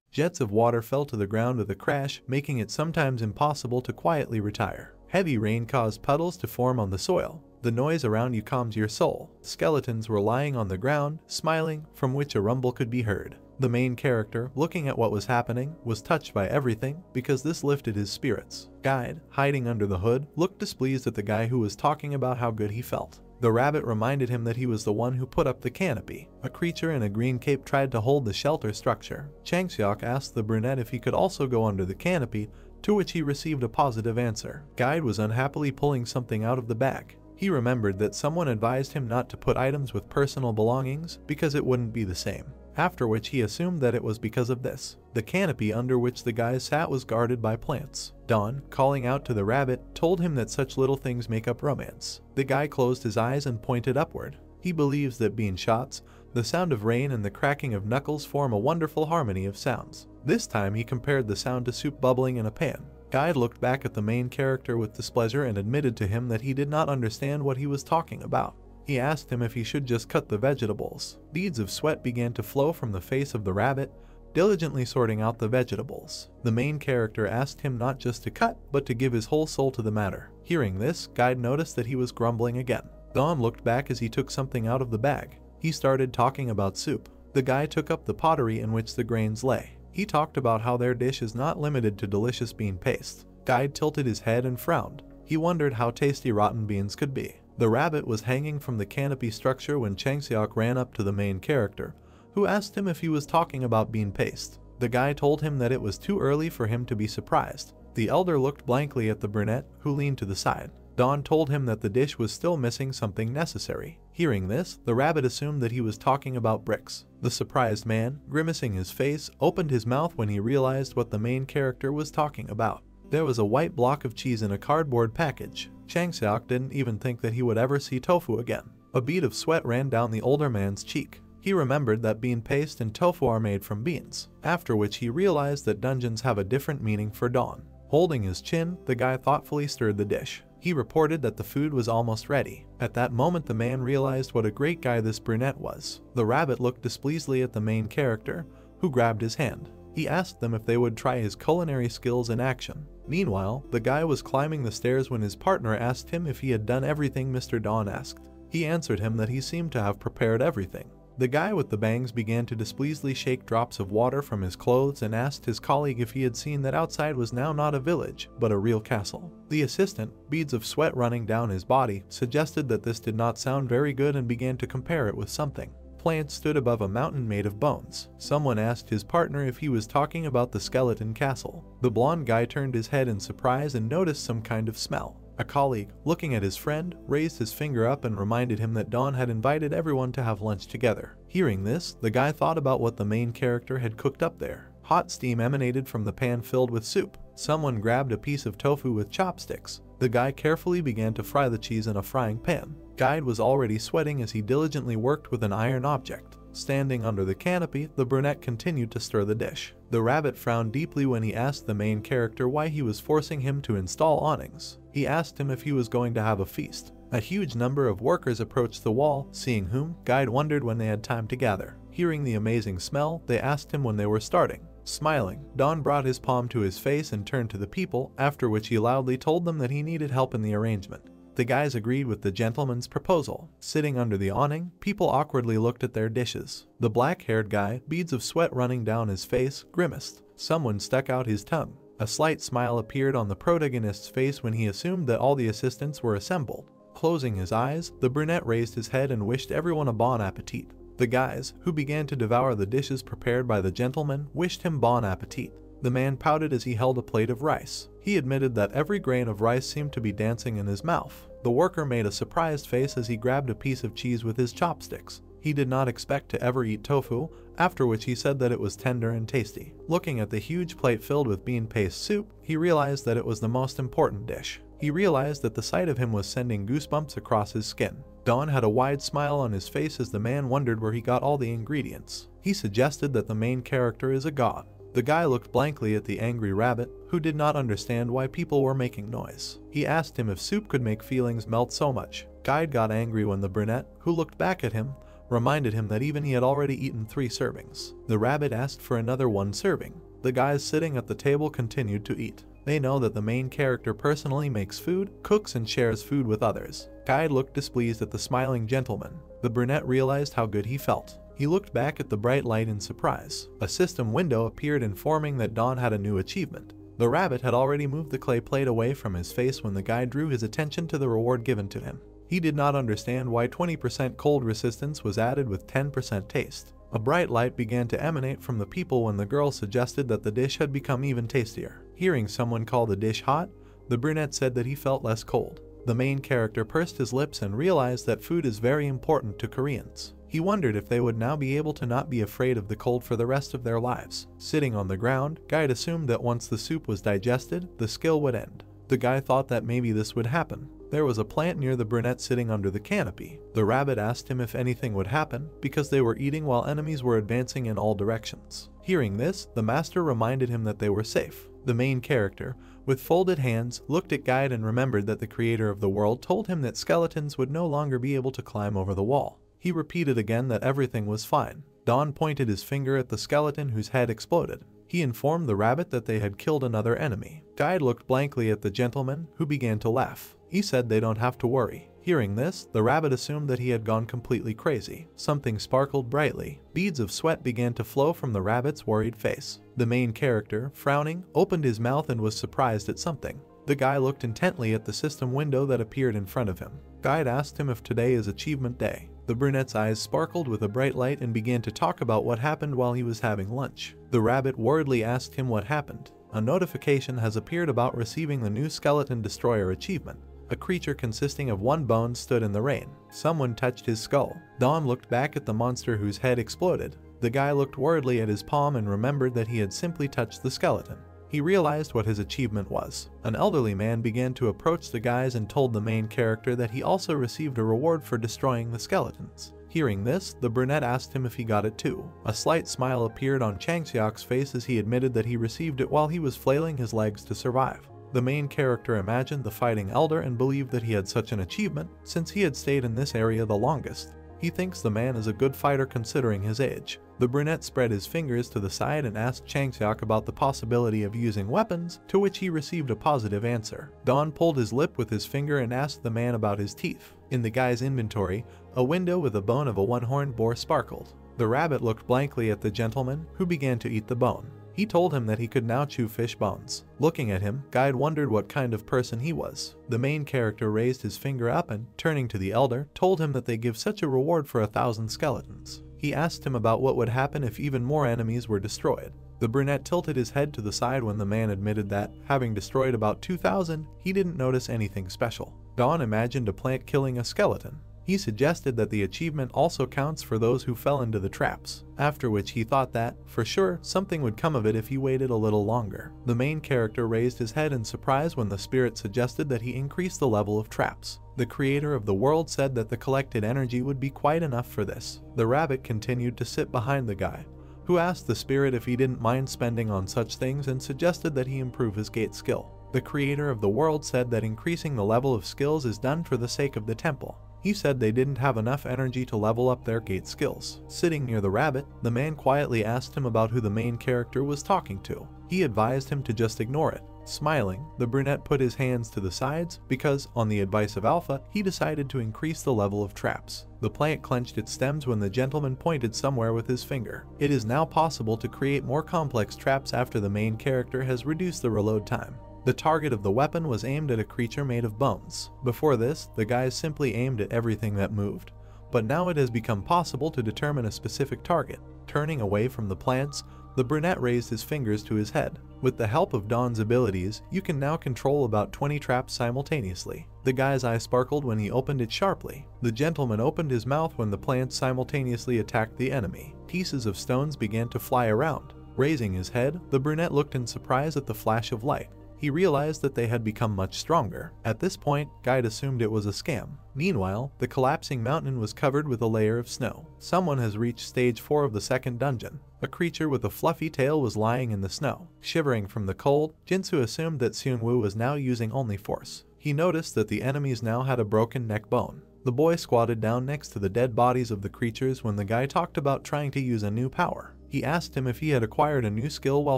Jets of water fell to the ground with a crash, making it sometimes impossible to quietly retire. Heavy rain caused puddles to form on the soil. The noise around you calms your soul. Skeletons were lying on the ground, smiling, from which a rumble could be heard. The main character, looking at what was happening, was touched by everything because this lifted his spirits. Guide, hiding under the hood, looked displeased at the guy who was talking about how good he felt. The rabbit reminded him that he was the one who put up the canopy. A creature in a green cape tried to hold the shelter structure. Changseok asked the brunette if he could also go under the canopy, to which he received a positive answer. Guide was unhappily pulling something out of the bag. He remembered that someone advised him not to put items with personal belongings because it wouldn't be the same. After which he assumed that it was because of this. The canopy under which the guy sat was guarded by plants. Don, calling out to the rabbit, told him that such little things make up romance. The guy closed his eyes and pointed upward. He believes that bean shots, the sound of rain and the cracking of knuckles form a wonderful harmony of sounds. This time he compared the sound to soup bubbling in a pan. Guide looked back at the main character with displeasure and admitted to him that he did not understand what he was talking about. He asked him if he should just cut the vegetables. Beads of sweat began to flow from the face of the rabbit, diligently sorting out the vegetables. The main character asked him not just to cut, but to give his whole soul to the matter. Hearing this, Guide noticed that he was grumbling again. Don looked back as he took something out of the bag. He started talking about soup. The guy took up the pottery in which the grains lay. He talked about how their dish is not limited to delicious bean paste. Guide tilted his head and frowned. He wondered how tasty rotten beans could be. The rabbit was hanging from the canopy structure when Changseok ran up to the main character, who asked him if he was talking about bean paste. The guy told him that it was too early for him to be surprised. The elder looked blankly at the brunette, who leaned to the side. Don told him that the dish was still missing something necessary. Hearing this, the rabbit assumed that he was talking about bricks. The surprised man, grimacing his face, opened his mouth when he realized what the main character was talking about. There was a white block of cheese in a cardboard package. Changseok didn't even think that he would ever see tofu again. A bead of sweat ran down the older man's cheek. He remembered that bean paste and tofu are made from beans, after which he realized that dungeons have a different meaning for Don. Holding his chin, the guy thoughtfully stirred the dish. He reported that the food was almost ready. At that moment the man realized what a great guy this brunette was. The rabbit looked displeasedly at the main character, who grabbed his hand. He asked them if they would try his culinary skills in action. Meanwhile, the guy was climbing the stairs when his partner asked him if he had done everything Mr. Don asked. He answered him that he seemed to have prepared everything. The guy with the bangs began to displeasedly shake drops of water from his clothes and asked his colleague if he had seen that outside was now not a village, but a real castle. The assistant, beads of sweat running down his body, suggested that this did not sound very good and began to compare it with something. Plants stood above a mountain made of bones. Someone asked his partner if he was talking about the skeleton castle. The blonde guy turned his head in surprise and noticed some kind of smell. A colleague, looking at his friend, raised his finger up and reminded him that Don had invited everyone to have lunch together. Hearing this, the guy thought about what the main character had cooked up there. Hot steam emanated from the pan filled with soup. Someone grabbed a piece of tofu with chopsticks. The guy carefully began to fry the cheese in a frying pan. Guide was already sweating as he diligently worked with an iron object. Standing under the canopy, the brunette continued to stir the dish. The rabbit frowned deeply when he asked the main character why he was forcing him to install awnings. He asked him if he was going to have a feast. A huge number of workers approached the wall, seeing whom, Guide wondered when they had time to gather. Hearing the amazing smell, they asked him when they were starting. Smiling, Don brought his palm to his face and turned to the people, after which he loudly told them that he needed help in the arrangement. The guys agreed with the gentleman's proposal. Sitting under the awning, people awkwardly looked at their dishes. The black-haired guy, beads of sweat running down his face, grimaced. Someone stuck out his tongue. A slight smile appeared on the protagonist's face when he assumed that all the assistants were assembled. Closing his eyes, the brunette raised his head and wished everyone a bon appetit. The guys, who began to devour the dishes prepared by the gentleman, wished him bon appetit. The man pouted as he held a plate of rice. He admitted that every grain of rice seemed to be dancing in his mouth. The worker made a surprised face as he grabbed a piece of cheese with his chopsticks. He did not expect to ever eat tofu, after which he said that it was tender and tasty. Looking at the huge plate filled with bean paste soup, he realized that it was the most important dish. He realized that the sight of him was sending goosebumps across his skin. Don had a wide smile on his face as the man wondered where he got all the ingredients. He suggested that the main character is a god. The guy looked blankly at the angry rabbit, who did not understand why people were making noise. He asked him if soup could make feelings melt so much. Guide got angry when the brunette, who looked back at him, reminded him that even he had already eaten 3 servings. The rabbit asked for another 1 serving. The guys sitting at the table continued to eat. They know that the main character personally makes food, cooks and shares food with others. Guide looked displeased at the smiling gentleman. The brunette realized how good he felt. He looked back at the bright light in surprise. A system window appeared informing that Don had a new achievement. The rabbit had already moved the clay plate away from his face when the guy drew his attention to the reward given to him. He did not understand why 20% cold resistance was added with 10% taste. A bright light began to emanate from the people when the girl suggested that the dish had become even tastier. Hearing someone call the dish hot, the brunette said that he felt less cold. The main character pursed his lips and realized that food is very important to Koreans. He wondered if they would now be able to not be afraid of the cold for the rest of their lives. Sitting on the ground, Guide assumed that once the soup was digested, the skill would end. The guy thought that maybe this would happen. There was a plant near the brunette sitting under the canopy. The rabbit asked him if anything would happen, because they were eating while enemies were advancing in all directions. Hearing this, the master reminded him that they were safe. The main character, with folded hands, looked at Guide and remembered that the creator of the world told him that skeletons would no longer be able to climb over the wall. He repeated again that everything was fine. Don pointed his finger at the skeleton whose head exploded. He informed the rabbit that they had killed another enemy. Guide looked blankly at the gentleman, who began to laugh. He said they don't have to worry. Hearing this, the rabbit assumed that he had gone completely crazy. Something sparkled brightly. Beads of sweat began to flow from the rabbit's worried face. The main character, frowning, opened his mouth and was surprised at something. The guy looked intently at the system window that appeared in front of him. Guide asked him if today is achievement day. The brunette's eyes sparkled with a bright light and began to talk about what happened while he was having lunch. The rabbit worriedly asked him what happened. A notification has appeared about receiving the new Skeleton Destroyer achievement. A creature consisting of 1 bone stood in the rain. Someone touched his skull. Don looked back at the monster whose head exploded. The guy looked worriedly at his palm and remembered that he had simply touched the skeleton. He realized what his achievement was. An elderly man began to approach the guys and told the main character that he also received a reward for destroying the skeletons. Hearing this, the brunette asked him if he got it too. A slight smile appeared on Changseok's face as he admitted that he received it while he was flailing his legs to survive. The main character imagined the fighting elder and believed that he had such an achievement since he had stayed in this area the longest. He thinks the man is a good fighter considering his age. The brunette spread his fingers to the side and asked Changseok about the possibility of using weapons, to which he received a positive answer. Don pulled his lip with his finger and asked the man about his teeth. In the guy's inventory, a window with a bone of a 1-horned boar sparkled. The rabbit looked blankly at the gentleman, who began to eat the bone. He told him that he could now chew fish bones. Looking at him, Guide wondered what kind of person he was. The main character raised his finger up and, turning to the elder, told him that they give such a reward for 1,000 skeletons. He asked him about what would happen if even more enemies were destroyed. The brunette tilted his head to the side when the man admitted that, having destroyed about 2,000, he didn't notice anything special. Don imagined a plant killing a skeleton. He suggested that the achievement also counts for those who fell into the traps, after which he thought that, for sure, something would come of it if he waited a little longer. The main character raised his head in surprise when the spirit suggested that he increase the level of traps. The creator of the world said that the collected energy would be quite enough for this. The rabbit continued to sit behind the guy, who asked the spirit if he didn't mind spending on such things and suggested that he improve his gate skill. The creator of the world said that increasing the level of skills is done for the sake of the temple. He said they didn't have enough energy to level up their gate skills. Sitting near the rabbit, the man quietly asked him about who the main character was talking to. He advised him to just ignore it. Smiling, the brunette put his hands to the sides because, on the advice of Alpha, he decided to increase the level of traps. The plant clenched its stems when the gentleman pointed somewhere with his finger. It is now possible to create more complex traps after the main character has reduced the reload time. The target of the weapon was aimed at a creature made of bones. Before this, the guys simply aimed at everything that moved. but now it has become possible to determine a specific target. Turning away from the plants, the brunette raised his fingers to his head. With the help of Dawn's abilities, you can now control about 20 traps simultaneously. The guy's eye sparkled when he opened it sharply. The gentleman opened his mouth when the plants simultaneously attacked the enemy. Pieces of stones began to fly around. Raising his head, the brunette looked in surprise at the flash of light. He realized that they had become much stronger. At this point, Guide assumed it was a scam. Meanwhile, the collapsing mountain was covered with a layer of snow. Someone has reached stage 4 of the second dungeon. A creature with a fluffy tail was lying in the snow. Shivering from the cold, Jinsu assumed that Seung-woo was now using only force. He noticed that the enemies now had a broken neck bone. The boy squatted down next to the dead bodies of the creatures when the guy talked about trying to use a new power. He asked him if he had acquired a new skill while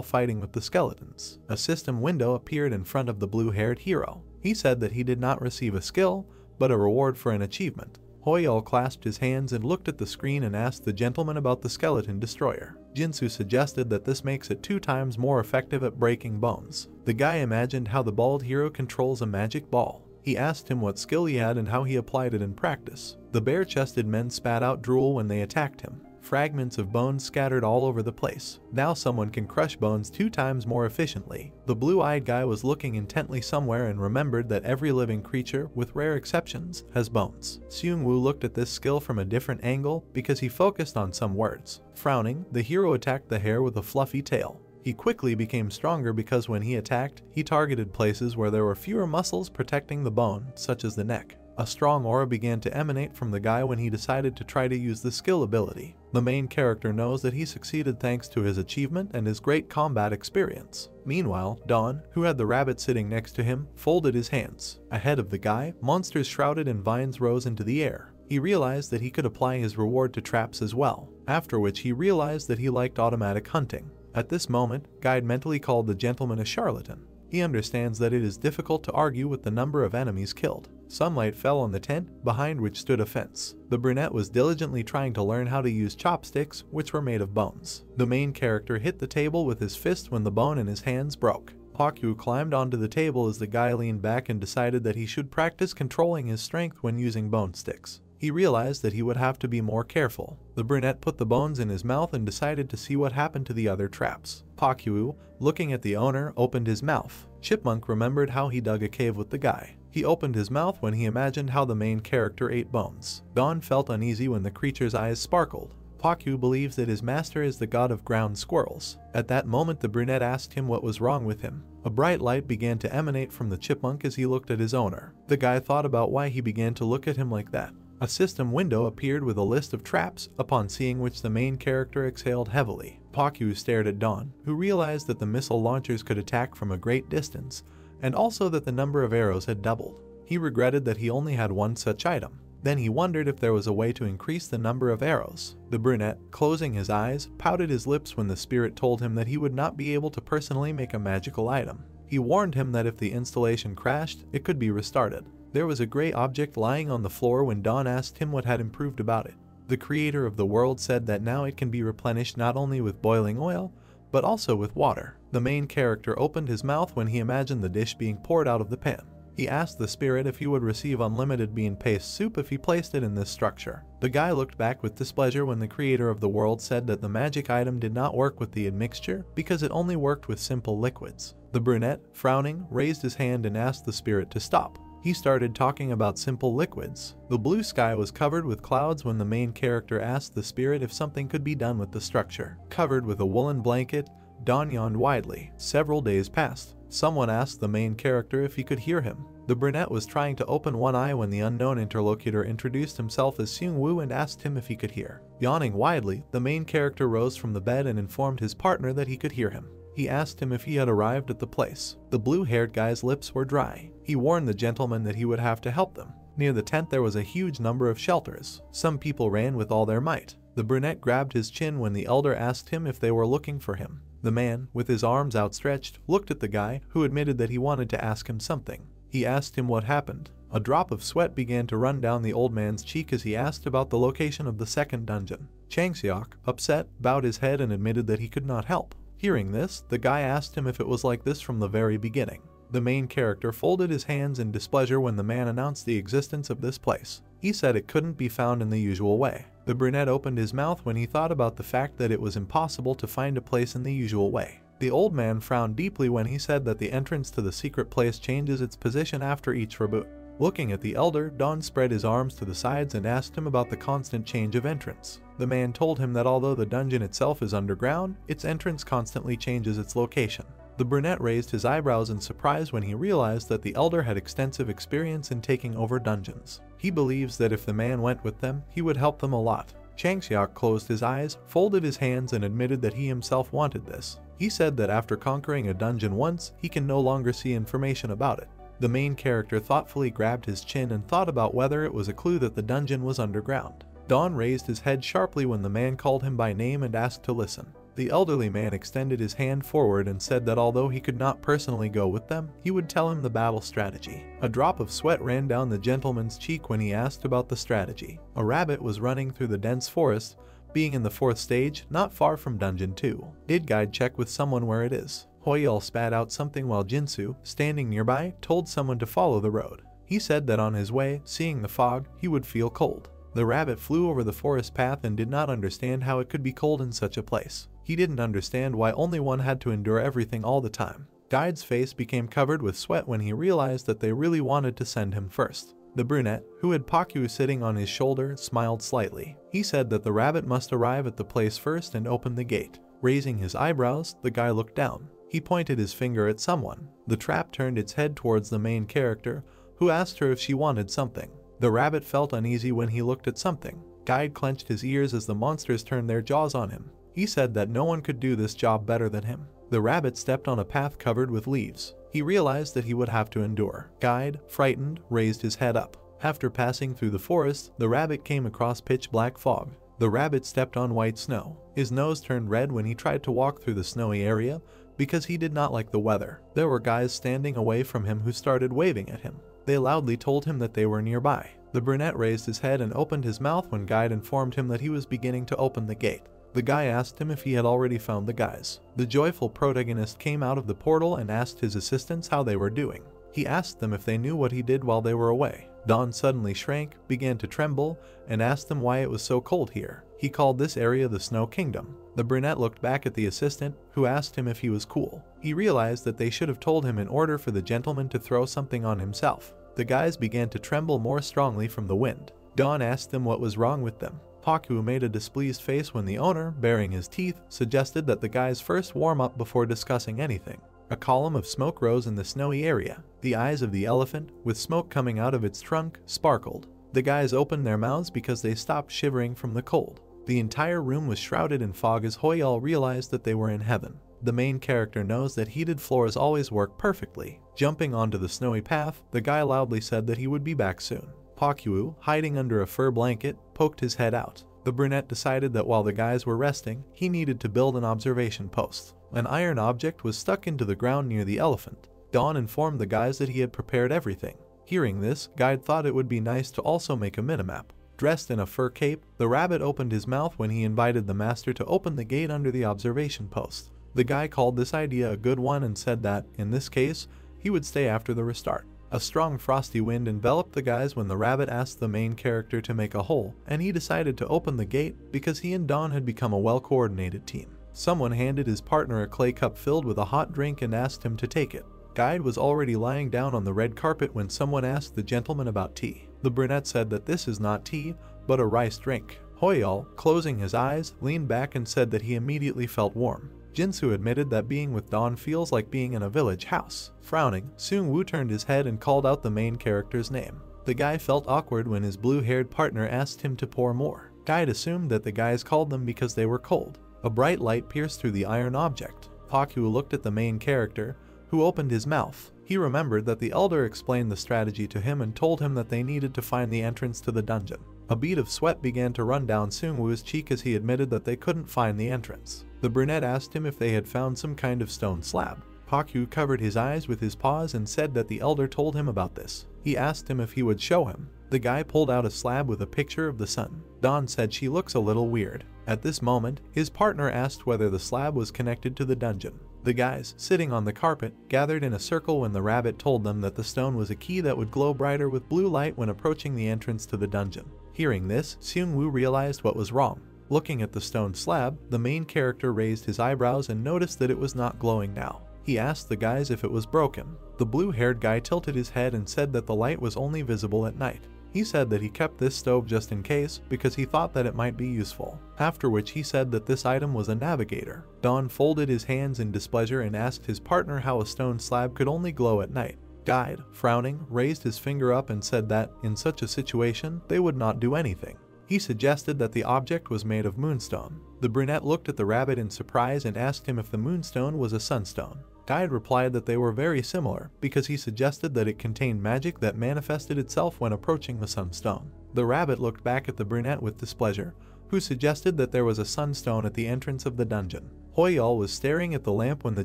fighting with the skeletons. A system window appeared in front of the blue-haired hero. He said that he did not receive a skill, but a reward for an achievement. Hoyol clasped his hands and looked at the screen and asked the gentleman about the skeleton destroyer. Jinsu suggested that this makes it 2 times more effective at breaking bones. The guy imagined how the bald hero controls a magic ball. He asked him what skill he had and how he applied it in practice. The bare-chested men spat out drool when they attacked him. Fragments of bones scattered all over the place. Now someone can crush bones 2 times more efficiently. The blue-eyed guy was looking intently somewhere and remembered that every living creature, with rare exceptions, has bones. Seung-woo looked at this skill from a different angle because he focused on some words. Frowning, the hero attacked the hare with a fluffy tail. He quickly became stronger because when he attacked, he targeted places where there were fewer muscles protecting the bone, such as the neck. A strong aura began to emanate from the guy when he decided to try to use the skill ability. The main character knows that he succeeded thanks to his achievement and his great combat experience. Meanwhile, Dawn, who had the rabbit sitting next to him, folded his hands. Ahead of the guy, monsters shrouded in vines rose into the air. He realized that he could apply his reward to traps as well, after which he realized that he liked automatic hunting. At this moment, Guide mentally called the gentleman a charlatan. He understands that it is difficult to argue with the number of enemies killed. Sunlight fell on the tent, behind which stood a fence. The brunette was diligently trying to learn how to use chopsticks, which were made of bones. The main character hit the table with his fist when the bone in his hands broke. Pakyu climbed onto the table as the guy leaned back and decided that he should practice controlling his strength when using bone sticks. He realized that he would have to be more careful. The brunette put the bones in his mouth and decided to see what happened to the other traps. Pakyu, looking at the owner, opened his mouth. Chipmunk remembered how he dug a cave with the guy. He opened his mouth when he imagined how the main character ate bones. Dawn felt uneasy when the creature's eyes sparkled. Pakyu believes that his master is the god of ground squirrels. At that moment, the brunette asked him what was wrong with him. A bright light began to emanate from the chipmunk as he looked at his owner. The guy thought about why he began to look at him like that. A system window appeared with a list of traps, upon seeing which the main character exhaled heavily. Pakyu stared at Dawn, who realized that the missile launchers could attack from a great distance, and also that the number of arrows had doubled. He regretted that he only had one such item. Then he wondered if there was a way to increase the number of arrows. The brunette, closing his eyes, pouted his lips when the spirit told him that he would not be able to personally make a magical item. He warned him that if the installation crashed, it could be restarted. There was a gray object lying on the floor when Dawn asked him what had improved about it. The creator of the world said that now it can be replenished not only with boiling oil, but also with water. The main character opened his mouth when he imagined the dish being poured out of the pan. He asked the spirit if he would receive unlimited bean paste soup if he placed it in this structure. The guy looked back with displeasure when the creator of the world said that the magic item did not work with the admixture because it only worked with simple liquids. The brunette, frowning, raised his hand and asked the spirit to stop. He started talking about simple liquids. The blue sky was covered with clouds when the main character asked the spirit if something could be done with the structure. Covered with a woolen blanket, Dawn yawned widely. Several days passed. Someone asked the main character if he could hear him. The brunette was trying to open one eye when the unknown interlocutor introduced himself as Seung-woo and asked him if he could hear. Yawning widely, the main character rose from the bed and informed his partner that he could hear him. He asked him if he had arrived at the place. The blue-haired guy's lips were dry. He warned the gentleman that he would have to help them. Near the tent there was a huge number of shelters. Some people ran with all their might. The brunette grabbed his chin when the elder asked him if they were looking for him. The man, with his arms outstretched, looked at the guy, who admitted that he wanted to ask him something. He asked him what happened. A drop of sweat began to run down the old man's cheek as he asked about the location of the second dungeon. Changseok, upset, bowed his head and admitted that he could not help. Hearing this, the guy asked him if it was like this from the very beginning. The main character folded his hands in displeasure when the man announced the existence of this place. He said it couldn't be found in the usual way. The brunette opened his mouth when he thought about the fact that it was impossible to find a place in the usual way. The old man frowned deeply when he said that the entrance to the secret place changes its position after each reboot. Looking at the elder, Don spread his arms to the sides and asked him about the constant change of entrance. The man told him that although the dungeon itself is underground, its entrance constantly changes its location. The brunette raised his eyebrows in surprise when he realized that the elder had extensive experience in taking over dungeons. He believes that if the man went with them, he would help them a lot. Changxiak closed his eyes, folded his hands, and admitted that he himself wanted this. He said that after conquering a dungeon once, he can no longer see information about it. The main character thoughtfully grabbed his chin and thought about whether it was a clue that the dungeon was underground. Don raised his head sharply when the man called him by name and asked to listen. The elderly man extended his hand forward and said that although he could not personally go with them, he would tell him the battle strategy. A drop of sweat ran down the gentleman's cheek when he asked about the strategy. A rabbit was running through the dense forest, being in the 4th stage, not far from Dungeon 2. Did guide check with someone where it is? Hoyal spat out something while Jinsu, standing nearby, told someone to follow the road. He said that on his way, seeing the fog, he would feel cold. The rabbit flew over the forest path and did not understand how it could be cold in such a place. He didn't understand why only one had to endure everything all the time. Guide's face became covered with sweat when he realized that they really wanted to send him first. The brunette, who had Pakyu sitting on his shoulder, smiled slightly. He said that the rabbit must arrive at the place first and open the gate. Raising his eyebrows, the guy looked down. He pointed his finger at someone. The trap turned its head towards the main character, who asked her if she wanted something. The rabbit felt uneasy when he looked at something. Guide clenched his ears as the monsters turned their jaws on him. He said that no one could do this job better than him. The rabbit stepped on a path covered with leaves. He realized that he would have to endure. Guide, frightened, raised his head up. After passing through the forest, the rabbit came across pitch black fog. The rabbit stepped on white snow. His nose turned red when he tried to walk through the snowy area because he did not like the weather. There were guys standing away from him who started waving at him. They loudly told him that they were nearby. The brunette raised his head and opened his mouth when Guide informed him that he was beginning to open the gate. The guy asked him if he had already found the guys. The joyful protagonist came out of the portal and asked his assistants how they were doing. He asked them if they knew what he did while they were away. Don suddenly shrank, began to tremble, and asked them why it was so cold here. He called this area the Snow Kingdom. The brunette looked back at the assistant, who asked him if he was cool. He realized that they should have told him in order for the gentleman to throw something on himself. The guys began to tremble more strongly from the wind. Don asked them what was wrong with them. Paku made a displeased face when the owner, baring his teeth, suggested that the guys first warm up before discussing anything. A column of smoke rose in the snowy area. The eyes of the elephant, with smoke coming out of its trunk, sparkled. The guys opened their mouths because they stopped shivering from the cold. The entire room was shrouded in fog as Hoyal realized that they were in heaven. The main character knows that heated floors always work perfectly. Jumping onto the snowy path, the guy loudly said that he would be back soon. Pakyu, hiding under a fur blanket, poked his head out. The brunette decided that while the guys were resting, he needed to build an observation post. An iron object was stuck into the ground near the elephant. Don informed the guys that he had prepared everything. Hearing this, Guide thought it would be nice to also make a minimap. Dressed in a fur cape, the rabbit opened his mouth when he invited the master to open the gate under the observation post. The guy called this idea a good one and said that, in this case, he would stay after the restart. A strong frosty wind enveloped the guys when the rabbit asked the main character to make a hole, and he decided to open the gate because he and Don had become a well-coordinated team. Someone handed his partner a clay cup filled with a hot drink and asked him to take it. Guide was already lying down on the red carpet when someone asked the gentleman about tea. The brunette said that this is not tea, but a rice drink. Hoyal, closing his eyes, leaned back and said that he immediately felt warm. Jinsu admitted that being with Don feels like being in a village house. Frowning, Seung-woo turned his head and called out the main character's name. The guy felt awkward when his blue-haired partner asked him to pour more. Guide assumed that the guys called them because they were cold. A bright light pierced through the iron object. Pakyu looked at the main character, who opened his mouth. He remembered that the elder explained the strategy to him and told him that they needed to find the entrance to the dungeon. A bead of sweat began to run down Seung-woo's cheek as he admitted that they couldn't find the entrance. The brunette asked him if they had found some kind of stone slab. Pakyu covered his eyes with his paws and said that the elder told him about this. He asked him if he would show him. The guy pulled out a slab with a picture of the sun. Don said she looks a little weird. At this moment, his partner asked whether the slab was connected to the dungeon. The guys, sitting on the carpet, gathered in a circle when the rabbit told them that the stone was a key that would glow brighter with blue light when approaching the entrance to the dungeon. Hearing this, Seung-woo realized what was wrong. Looking at the stone slab, the main character raised his eyebrows and noticed that it was not glowing now. He asked the guys if it was broken. The blue-haired guy tilted his head and said that the light was only visible at night. He said that he kept this stove just in case because he thought that it might be useful, after which he said that this item was a navigator. Don folded his hands in displeasure and asked his partner how a stone slab could only glow at night. Guide, frowning, raised his finger up and said that, in such a situation, they would not do anything. He suggested that the object was made of moonstone. The brunette looked at the rabbit in surprise and asked him if the moonstone was a sunstone. Guide replied that they were very similar because he suggested that it contained magic that manifested itself when approaching the sunstone. The rabbit looked back at the brunette with displeasure, who suggested that there was a sunstone at the entrance of the dungeon. Hoyal was staring at the lamp when the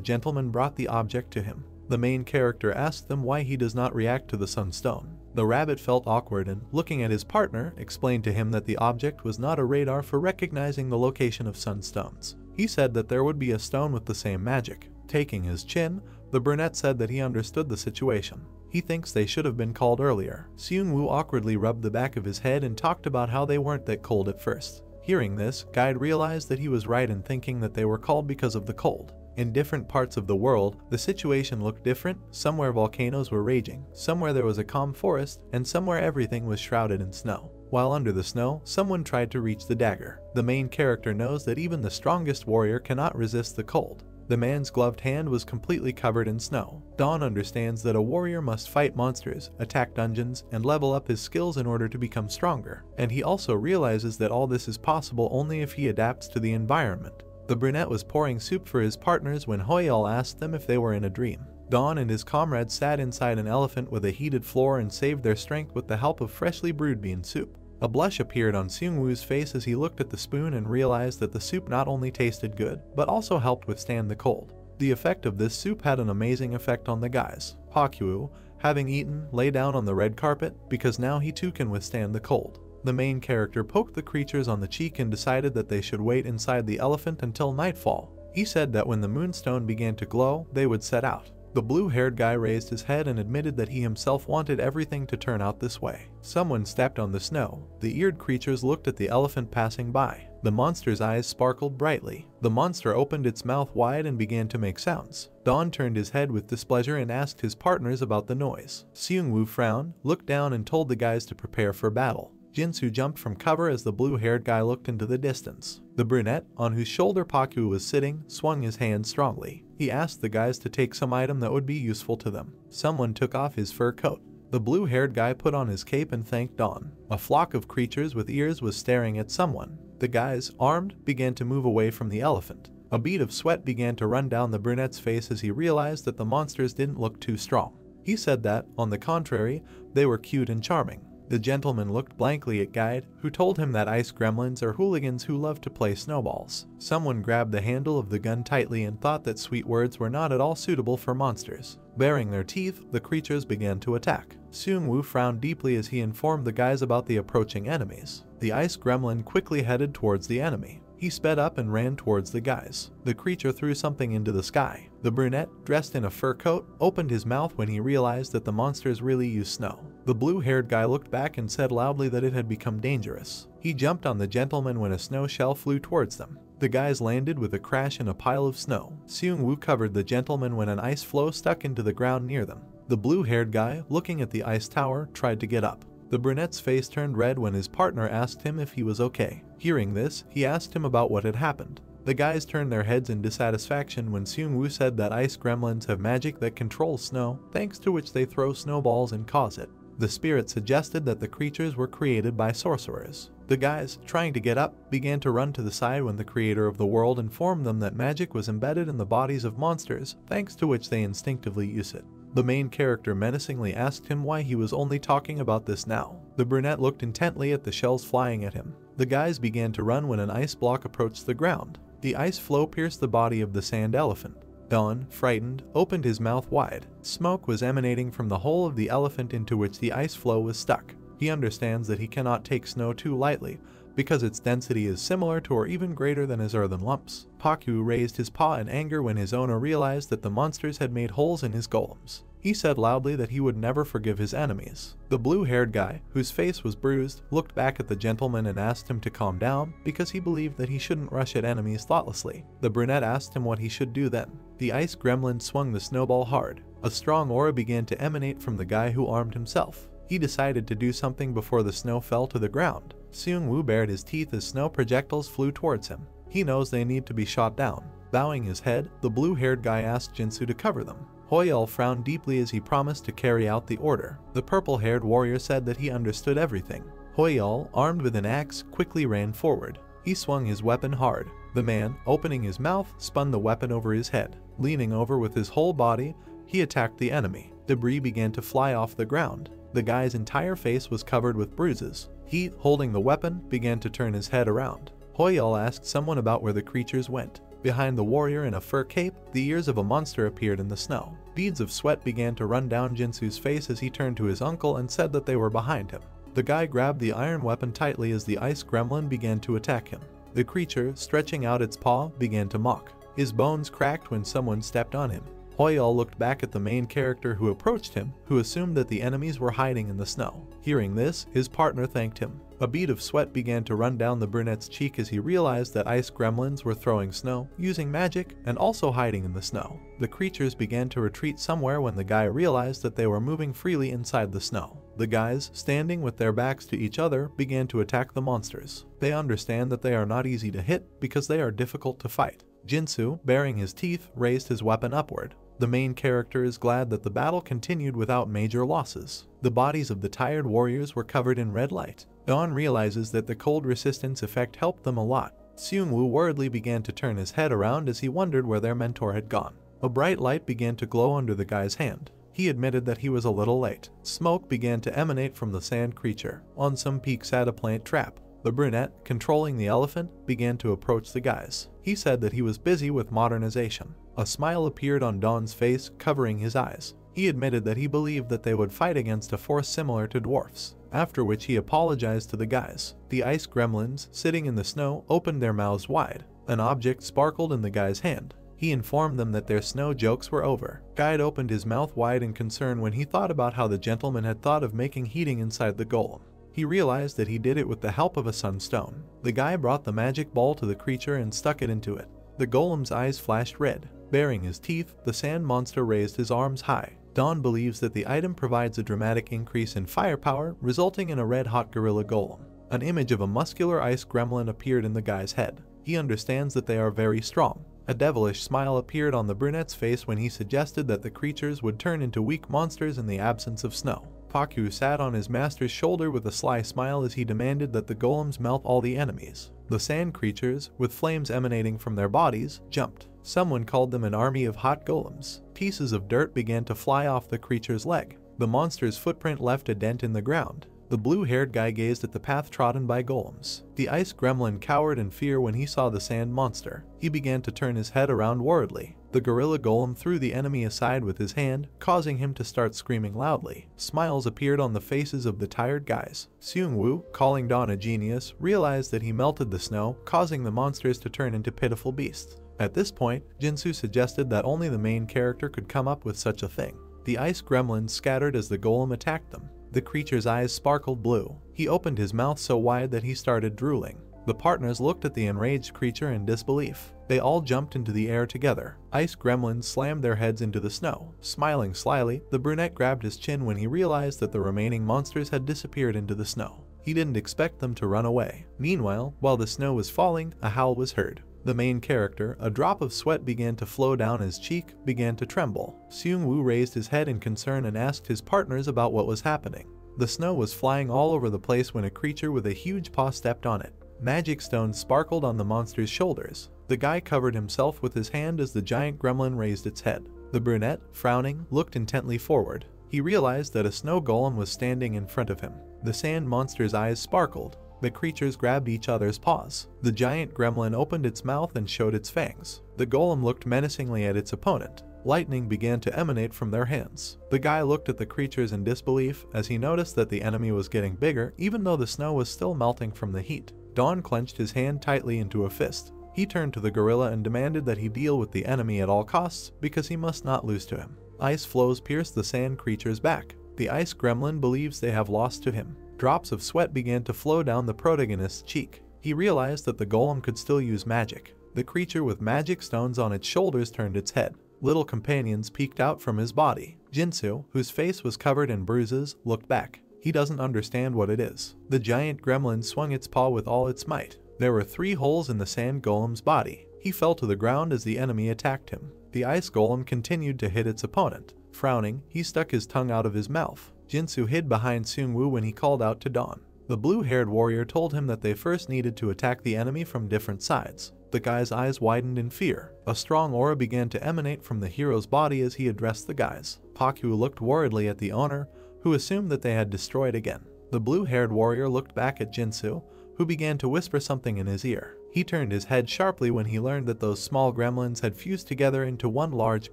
gentleman brought the object to him. The main character asked them why he does not react to the sunstone. The rabbit felt awkward and, looking at his partner, explained to him that the object was not a radar for recognizing the location of sunstones. He said that there would be a stone with the same magic. Taking his chin, the brunette said that he understood the situation. He thinks they should have been called earlier. Seung-woo awkwardly rubbed the back of his head and talked about how they weren't that cold at first. Hearing this, Guide realized that he was right in thinking that they were called because of the cold. In different parts of the world, the situation looked different. Somewhere volcanoes were raging, somewhere there was a calm forest, and somewhere everything was shrouded in snow. While under the snow, someone tried to reach the dagger. The main character knows that even the strongest warrior cannot resist the cold. The man's gloved hand was completely covered in snow. Dawn understands that a warrior must fight monsters, attack dungeons, and level up his skills in order to become stronger. And he also realizes that all this is possible only if he adapts to the environment. The brunette was pouring soup for his partners when Hoyal asked them if they were in a dream. Dawn and his comrades sat inside an elephant with a heated floor and saved their strength with the help of freshly brewed bean soup. A blush appeared on Seung-woo's face as he looked at the spoon and realized that the soup not only tasted good, but also helped withstand the cold. The effect of this soup had an amazing effect on the guys. Pakyu, having eaten, lay down on the red carpet because now he too can withstand the cold. The main character poked the creatures on the cheek and decided that they should wait inside the elephant until nightfall. He said that when the moonstone began to glow, they would set out. The blue-haired guy raised his head and admitted that he himself wanted everything to turn out this way. Someone stepped on the snow. The eared creatures looked at the elephant passing by. The monster's eyes sparkled brightly. The monster opened its mouth wide and began to make sounds. Dawn turned his head with displeasure and asked his partners about the noise. Seung-woo frowned, looked down and told the guys to prepare for battle. Jinsu jumped from cover as the blue-haired guy looked into the distance. The brunette, on whose shoulder Pakyu was sitting, swung his hand strongly. He asked the guys to take some item that would be useful to them. Someone took off his fur coat. The blue-haired guy put on his cape and thanked Dawn. A flock of creatures with ears was staring at someone. The guys, armed, began to move away from the elephant. A bead of sweat began to run down the brunette's face as he realized that the monsters didn't look too strong. He said that, on the contrary, they were cute and charming. The gentleman looked blankly at Guide, who told him that ice gremlins are hooligans who love to play snowballs. Someone grabbed the handle of the gun tightly and thought that sweet words were not at all suitable for monsters. Baring their teeth, the creatures began to attack. Seung-woo frowned deeply as he informed the guys about the approaching enemies. The ice gremlin quickly headed towards the enemy. He sped up and ran towards the guys. The creature threw something into the sky. The brunette, dressed in a fur coat, opened his mouth when he realized that the monsters really use snow. The blue-haired guy looked back and said loudly that it had become dangerous. He jumped on the gentleman when a snow shell flew towards them. The guys landed with a crash in a pile of snow. Seung-woo covered the gentleman when an ice floe stuck into the ground near them. The blue-haired guy, looking at the ice tower, tried to get up. The brunette's face turned red when his partner asked him if he was okay. Hearing this, he asked him about what had happened. The guys turned their heads in dissatisfaction when Seung-woo said that ice gremlins have magic that controls snow, thanks to which they throw snowballs and cause it. The spirit suggested that the creatures were created by sorcerers. The guys, trying to get up, began to run to the side when the creator of the world informed them that magic was embedded in the bodies of monsters, thanks to which they instinctively use it. The main character menacingly asked him why he was only talking about this now. The brunette looked intently at the shells flying at him. The guys began to run when an ice block approached the ground. The ice floe pierced the body of the sand elephant. Don, frightened, opened his mouth wide. Smoke was emanating from the hole of the elephant into which the ice floe was stuck. He understands that he cannot take snow too lightly, because its density is similar to or even greater than his earthen lumps. Paku raised his paw in anger when his owner realized that the monsters had made holes in his golems. He said loudly that he would never forgive his enemies. The blue-haired guy, whose face was bruised, looked back at the gentleman and asked him to calm down because he believed that he shouldn't rush at enemies thoughtlessly. The brunette asked him what he should do then. The ice gremlin swung the snowball hard. A strong aura began to emanate from the guy who armed himself. He decided to do something before the snow fell to the ground. Seung-woo bared his teeth as snow projectiles flew towards him. He knows they need to be shot down. Bowing his head, the blue-haired guy asked Jinsu to cover them. Hoyeol frowned deeply as he promised to carry out the order. The purple-haired warrior said that he understood everything. Hoyeol, armed with an axe, quickly ran forward. He swung his weapon hard. The man, opening his mouth, spun the weapon over his head. Leaning over with his whole body, he attacked the enemy. Debris began to fly off the ground. The guy's entire face was covered with bruises. He, holding the weapon, began to turn his head around. Hoyeol asked someone about where the creatures went. Behind the warrior in a fur cape, the ears of a monster appeared in the snow. Beads of sweat began to run down Jinsu's face as he turned to his uncle and said that they were behind him. The guy grabbed the iron weapon tightly as the ice gremlin began to attack him. The creature, stretching out its paw, began to mock. His bones cracked when someone stepped on him. Hoyeol looked back at the main character who approached him, who assumed that the enemies were hiding in the snow. Hearing this, his partner thanked him. A bead of sweat began to run down the brunette's cheek as he realized that ice gremlins were throwing snow, using magic, and also hiding in the snow. The creatures began to retreat somewhere when the guy realized that they were moving freely inside the snow. The guys, standing with their backs to each other, began to attack the monsters. They understand that they are not easy to hit because they are difficult to fight. Jinsu, baring his teeth, raised his weapon upward. The main character is glad that the battle continued without major losses. The bodies of the tired warriors were covered in red light. Dawn realizes that the cold resistance effect helped them a lot. Seung-woo worriedly began to turn his head around as he wondered where their mentor had gone. A bright light began to glow under the guy's hand. He admitted that he was a little late. Smoke began to emanate from the sand creature. On some peak sat a plant trap. The brunette, controlling the elephant, began to approach the guys. He said that he was busy with modernization. A smile appeared on Dawn's face, covering his eyes. He admitted that he believed that they would fight against a force similar to dwarfs, after which he apologized to the guys. The ice gremlins, sitting in the snow, opened their mouths wide. An object sparkled in the guy's hand. He informed them that their snow jokes were over. Guide opened his mouth wide in concern when he thought about how the gentleman had thought of making heating inside the golem. He realized that he did it with the help of a sunstone. The guy brought the magic ball to the creature and stuck it into it. The golem's eyes flashed red. Baring his teeth, the sand monster raised his arms high. Dawn believes that the item provides a dramatic increase in firepower, resulting in a red-hot gorilla golem. An image of a muscular ice gremlin appeared in the guy's head. He understands that they are very strong. A devilish smile appeared on the brunette's face when he suggested that the creatures would turn into weak monsters in the absence of snow. Paku sat on his master's shoulder with a sly smile as he demanded that the golems melt all the enemies. The sand creatures, with flames emanating from their bodies, jumped. Someone called them an army of hot golems. Pieces of dirt began to fly off the creature's leg. The monster's footprint left a dent in the ground. The blue-haired guy gazed at the path trodden by golems. The ice gremlin cowered in fear when he saw the sand monster. He began to turn his head around worriedly. The gorilla golem threw the enemy aside with his hand, causing him to start screaming loudly. Smiles appeared on the faces of the tired guys. Seung-woo, calling Dawn a genius, realized that he melted the snow, causing the monsters to turn into pitiful beasts. At this point, Jinsu suggested that only the main character could come up with such a thing. The ice gremlins scattered as the golem attacked them. The creature's eyes sparkled blue. He opened his mouth so wide that he started drooling. The partners looked at the enraged creature in disbelief. They all jumped into the air together. Ice gremlins slammed their heads into the snow. Smiling slyly, the brunette grabbed his chin when he realized that the remaining monsters had disappeared into the snow. He didn't expect them to run away. Meanwhile, while the snow was falling, a howl was heard. The main character, a drop of sweat began to flow down his cheek, began to tremble. Seung-woo raised his head in concern and asked his partners about what was happening. The snow was flying all over the place when a creature with a huge paw stepped on it. Magic stones sparkled on the monster's shoulders. The guy covered himself with his hand as the giant gremlin raised its head. The brunette, frowning, looked intently forward. He realized that a snow golem was standing in front of him. The sand monster's eyes sparkled. The creatures grabbed each other's paws. The giant gremlin opened its mouth and showed its fangs. The golem looked menacingly at its opponent. Lightning began to emanate from their hands. The guy looked at the creatures in disbelief as he noticed that the enemy was getting bigger even though the snow was still melting from the heat. Don clenched his hand tightly into a fist. He turned to the gorilla and demanded that he deal with the enemy at all costs because he must not lose to him. Ice flows pierce the sand creature's back. The ice gremlin believes they have lost to him. Drops of sweat began to flow down the protagonist's cheek. He realized that the golem could still use magic. The creature with magic stones on its shoulders turned its head. Little companions peeked out from his body. Jinsu, whose face was covered in bruises, looked back. He doesn't understand what it is. The giant gremlin swung its paw with all its might. There were 3 holes in the sand golem's body. He fell to the ground as the enemy attacked him. The ice golem continued to hit its opponent. Frowning, he stuck his tongue out of his mouth. Jinsu hid behind Seung-woo when he called out to Dawn. The blue-haired warrior told him that they first needed to attack the enemy from different sides. The guy's eyes widened in fear. A strong aura began to emanate from the hero's body as he addressed the guys. Pakyu looked worriedly at the owner, who assumed that they had destroyed again. The blue-haired warrior looked back at Jinsu, who began to whisper something in his ear. He turned his head sharply when he learned that those small gremlins had fused together into one large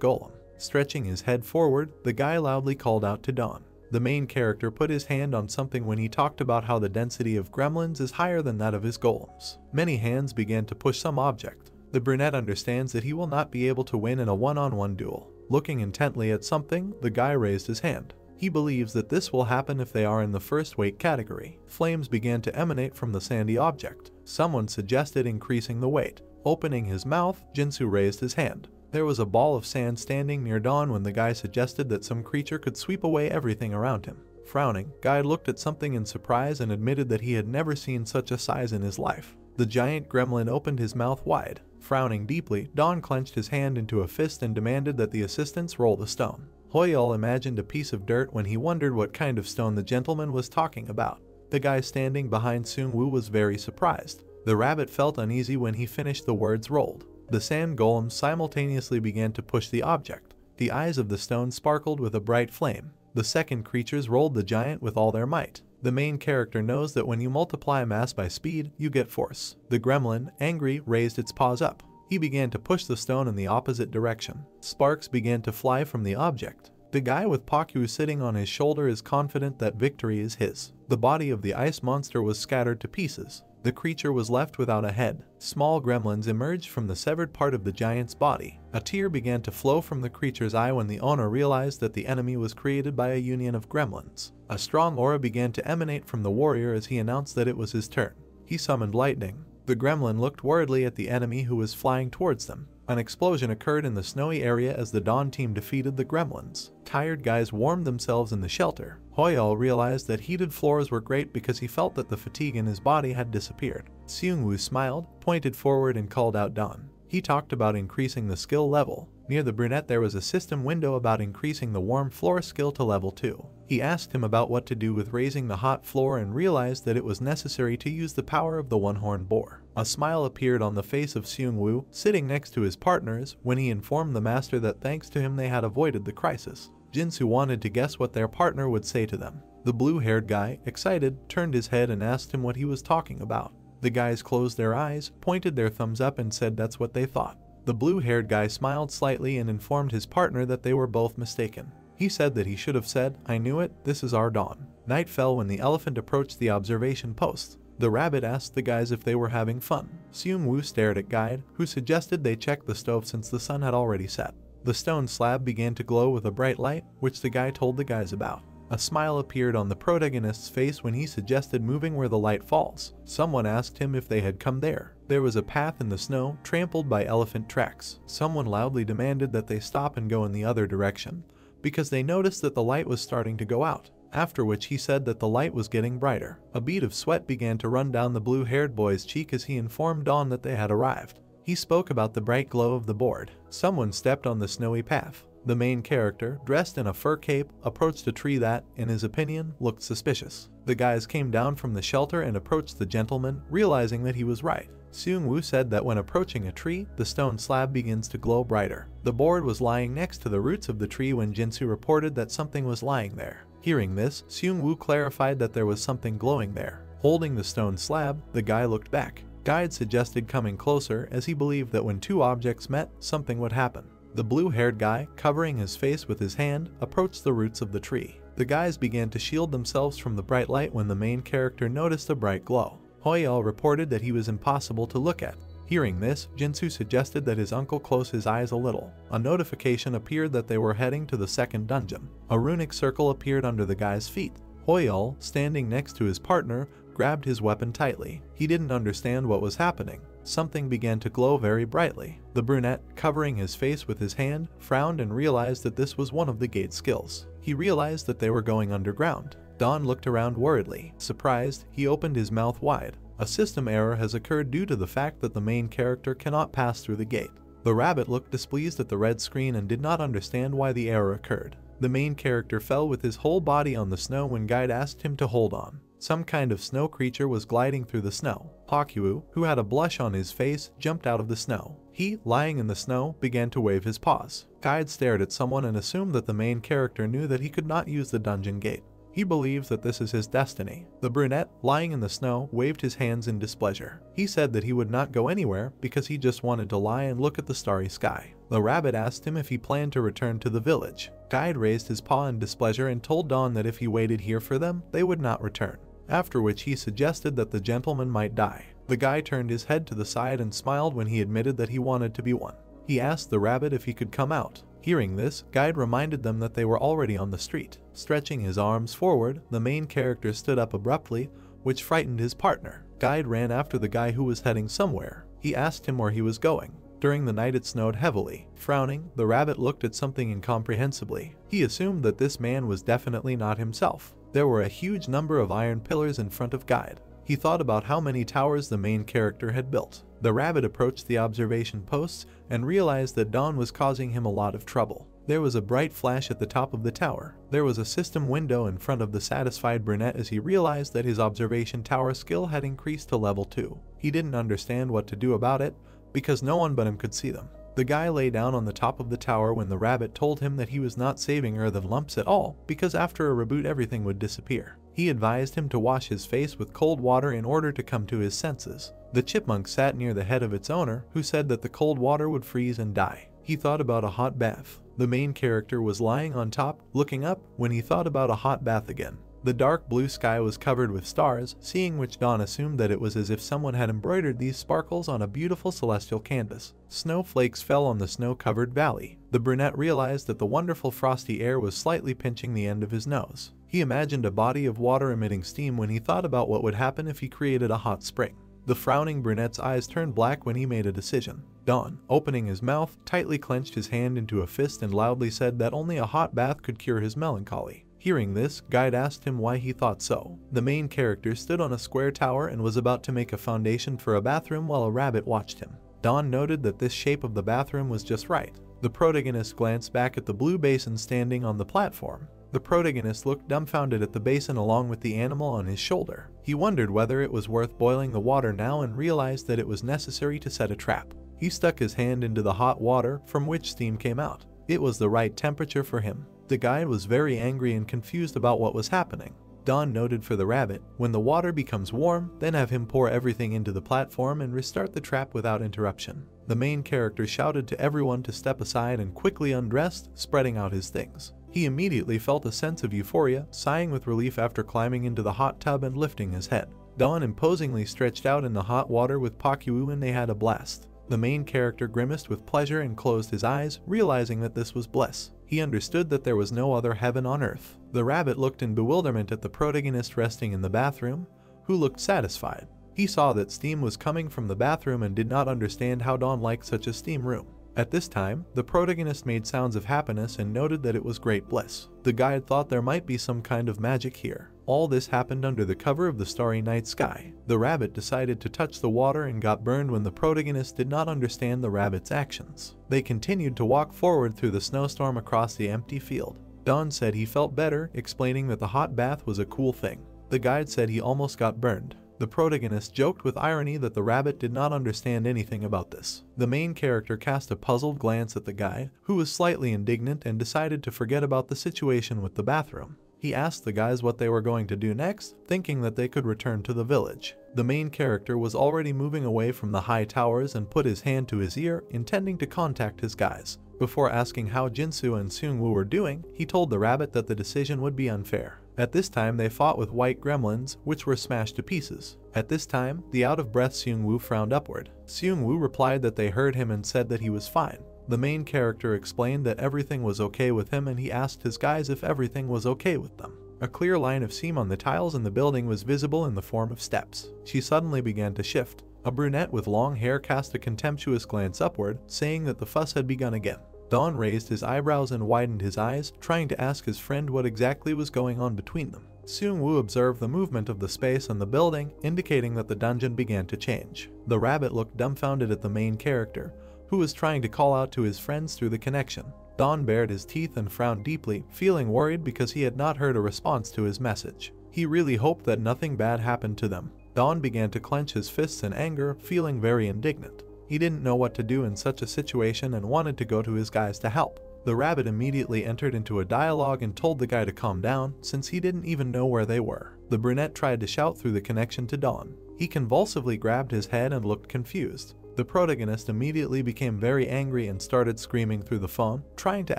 golem. Stretching his head forward, the guy loudly called out to Dawn. The main character put his hand on something when he talked about how the density of gremlins is higher than that of his golems. Many hands began to push some object. The brunette understands that he will not be able to win in a one-on-one duel. Looking intently at something, the guy raised his hand. He believes that this will happen if they are in the first weight category. Flames began to emanate from the sandy object. Someone suggested increasing the weight. Opening his mouth, Jinsu raised his hand. There was a ball of sand standing near Dawn when the guy suggested that some creature could sweep away everything around him. Frowning, Guy looked at something in surprise and admitted that he had never seen such a size in his life. The giant gremlin opened his mouth wide. Frowning deeply, Dawn clenched his hand into a fist and demanded that the assistants roll the stone. Hoyul imagined a piece of dirt when he wondered what kind of stone the gentleman was talking about. The guy standing behind Seung-woo was very surprised. The rabbit felt uneasy when he finished the words rolled. The sand golem simultaneously began to push the object. The eyes of the stone sparkled with a bright flame. The second creatures rolled the giant with all their might. The main character knows that when you multiply mass by speed, you get force. The gremlin, angry, raised its paws up. He began to push the stone in the opposite direction. Sparks began to fly from the object. The guy with Pakyu sitting on his shoulder is confident that victory is his. The body of the ice monster was scattered to pieces. The creature was left without a head. Small gremlins emerged from the severed part of the giant's body. A tear began to flow from the creature's eye when the owner realized that the enemy was created by a union of gremlins. A strong aura began to emanate from the warrior as he announced that it was his turn. He summoned lightning. The gremlin looked worriedly at the enemy who was flying towards them. An explosion occurred in the snowy area as the Dawn team defeated the gremlins. Tired guys warmed themselves in the shelter. Hoyul realized that heated floors were great because he felt that the fatigue in his body had disappeared. Seung-woo smiled, pointed forward and called out Dawn. He talked about increasing the skill level. Near the brunette there was a system window about increasing the warm floor skill to level 2. He asked him about what to do with raising the hot floor and realized that it was necessary to use the power of the one-horned boar. A smile appeared on the face of Seung-woo, sitting next to his partners, when he informed the master that thanks to him they had avoided the crisis. Jinsu wanted to guess what their partner would say to them. The blue-haired guy, excited, turned his head and asked him what he was talking about. The guys closed their eyes, pointed their thumbs up and said that's what they thought. The blue-haired guy smiled slightly and informed his partner that they were both mistaken. He said that he should have said, "I knew it, this is our Dawn." Night fell when the elephant approached the observation post. The rabbit asked the guys if they were having fun. Seung-woo stared at Guide, who suggested they check the stove since the sun had already set. The stone slab began to glow with a bright light, which the guy told the guys about. A smile appeared on the protagonist's face when he suggested moving where the light falls. Someone asked him if they had come there. There was a path in the snow, trampled by elephant tracks. Someone loudly demanded that they stop and go in the other direction, because they noticed that the light was starting to go out. After which he said that the light was getting brighter. A bead of sweat began to run down the blue-haired boy's cheek as he informed Dawn that they had arrived. He spoke about the bright glow of the board. Someone stepped on the snowy path. The main character, dressed in a fur cape, approached a tree that, in his opinion, looked suspicious. The guys came down from the shelter and approached the gentleman, realizing that he was right. Seung-woo said that when approaching a tree, the stone slab begins to glow brighter. The board was lying next to the roots of the tree when Jinsu reported that something was lying there. Hearing this, Seung-woo clarified that there was something glowing there. Holding the stone slab, the guy looked back. Guide suggested coming closer as he believed that when two objects met, something would happen. The blue-haired guy, covering his face with his hand, approached the roots of the tree. The guys began to shield themselves from the bright light when the main character noticed a bright glow. Hoyel reported that he was impossible to look at. Hearing this, Jinsu suggested that his uncle close his eyes a little. A notification appeared that they were heading to the second dungeon. A runic circle appeared under the guy's feet. Hoyel, standing next to his partner, grabbed his weapon tightly. He didn't understand what was happening. Something began to glow very brightly. The brunette, covering his face with his hand, frowned and realized that this was one of the gate skills. He realized that they were going underground. Don looked around worriedly. Surprised, he opened his mouth wide. A system error has occurred due to the fact that the main character cannot pass through the gate. The rabbit looked displeased at the red screen and did not understand why the error occurred. The main character fell with his whole body on the snow when Guide asked him to hold on. Some kind of snow creature was gliding through the snow. Pakyu, who had a blush on his face, jumped out of the snow. He, lying in the snow, began to wave his paws. Guide stared at someone and assumed that the main character knew that he could not use the dungeon gate. He believes that this is his destiny. The brunette, lying in the snow, waved his hands in displeasure. He said that he would not go anywhere because he just wanted to lie and look at the starry sky. The rabbit asked him if he planned to return to the village. Guide raised his paw in displeasure and told Don that if he waited here for them, they would not return. After which he suggested that the gentleman might die. The guy turned his head to the side and smiled when he admitted that he wanted to be one. He asked the rabbit if he could come out. Hearing this, Guide reminded them that they were already on the street. Stretching his arms forward, the main character stood up abruptly, which frightened his partner. Guide ran after the guy who was heading somewhere. He asked him where he was going. During the night it snowed heavily. Frowning, the rabbit looked at something incomprehensibly. He assumed that this man was definitely not himself. There were a huge number of iron pillars in front of Guide. He thought about how many towers the main character had built. The rabbit approached the observation posts and realized that Don was causing him a lot of trouble. There was a bright flash at the top of the tower. There was a system window in front of the satisfied brunette as he realized that his observation tower skill had increased to level 2. He didn't understand what to do about it because no one but him could see them. The guy lay down on the top of the tower when the rabbit told him that he was not saving earthen lumps at all because after a reboot everything would disappear. He advised him to wash his face with cold water in order to come to his senses. The chipmunk sat near the head of its owner, who said that the cold water would freeze and die. He thought about a hot bath. The main character was lying on top, looking up, when he thought about a hot bath again. The dark blue sky was covered with stars, seeing which Don assumed that it was as if someone had embroidered these sparkles on a beautiful celestial canvas. Snowflakes fell on the snow-covered valley. The brunette realized that the wonderful frosty air was slightly pinching the end of his nose. He imagined a body of water emitting steam when he thought about what would happen if he created a hot spring. The frowning brunette's eyes turned black when he made a decision. Don, opening his mouth, tightly clenched his hand into a fist and loudly said that only a hot bath could cure his melancholy. Hearing this, Guide asked him why he thought so. The main character stood on a square tower and was about to make a foundation for a bathroom while a rabbit watched him. Don noted that this shape of the bathroom was just right. The protagonist glanced back at the blue basin standing on the platform. The protagonist looked dumbfounded at the basin along with the animal on his shoulder. He wondered whether it was worth boiling the water now and realized that it was necessary to set a trap. He stuck his hand into the hot water, from which steam came out. It was the right temperature for him. The guide was very angry and confused about what was happening. Don noted for the rabbit, when the water becomes warm, then have him pour everything into the platform and restart the trap without interruption. The main character shouted to everyone to step aside and quickly undressed, spreading out his things. He immediately felt a sense of euphoria, sighing with relief after climbing into the hot tub and lifting his head. Don imposingly stretched out in the hot water with Pakyu and they had a blast. The main character grimaced with pleasure and closed his eyes, realizing that this was bliss. He understood that there was no other heaven on earth. The rabbit looked in bewilderment at the protagonist resting in the bathroom, who looked satisfied. He saw that steam was coming from the bathroom and did not understand how Don liked such a steam room. At this time, the protagonist made sounds of happiness and noted that it was great bliss. The guide thought there might be some kind of magic here. All this happened under the cover of the starry night sky. The rabbit decided to touch the water and got burned when the protagonist did not understand the rabbit's actions. They continued to walk forward through the snowstorm across the empty field. Don said he felt better, explaining that the hot bath was a cool thing. The guide said he almost got burned. The protagonist joked with irony that the rabbit did not understand anything about this. The main character cast a puzzled glance at the guide, who was slightly indignant and decided to forget about the situation with the bathroom. He asked the guys what they were going to do next, thinking that they could return to the village. The main character was already moving away from the high towers and put his hand to his ear, intending to contact his guys. Before asking how Jinsu and Seungwoo were doing, he told the rabbit that the decision would be unfair. At this time they fought with white gremlins, which were smashed to pieces. At this time, the out-of-breath Seung-woo frowned upward. Seung-woo replied that they heard him and said that he was fine. The main character explained that everything was okay with him and he asked his guys if everything was okay with them. A clear line of seam on the tiles in the building was visible in the form of steps. She suddenly began to shift. A brunette with long hair cast a contemptuous glance upward, saying that the fuss had begun again. Don raised his eyebrows and widened his eyes, trying to ask his friend what exactly was going on between them. Seung-woo observed the movement of the space on the building, indicating that the dungeon began to change. The rabbit looked dumbfounded at the main character, who was trying to call out to his friends through the connection. Don bared his teeth and frowned deeply, feeling worried because he had not heard a response to his message. He really hoped that nothing bad happened to them. Don began to clench his fists in anger, feeling very indignant. He didn't know what to do in such a situation and wanted to go to his guys to help. The rabbit immediately entered into a dialogue and told the guy to calm down, since he didn't even know where they were. The brunette tried to shout through the connection to Don. He convulsively grabbed his head and looked confused. The protagonist immediately became very angry and started screaming through the phone, trying to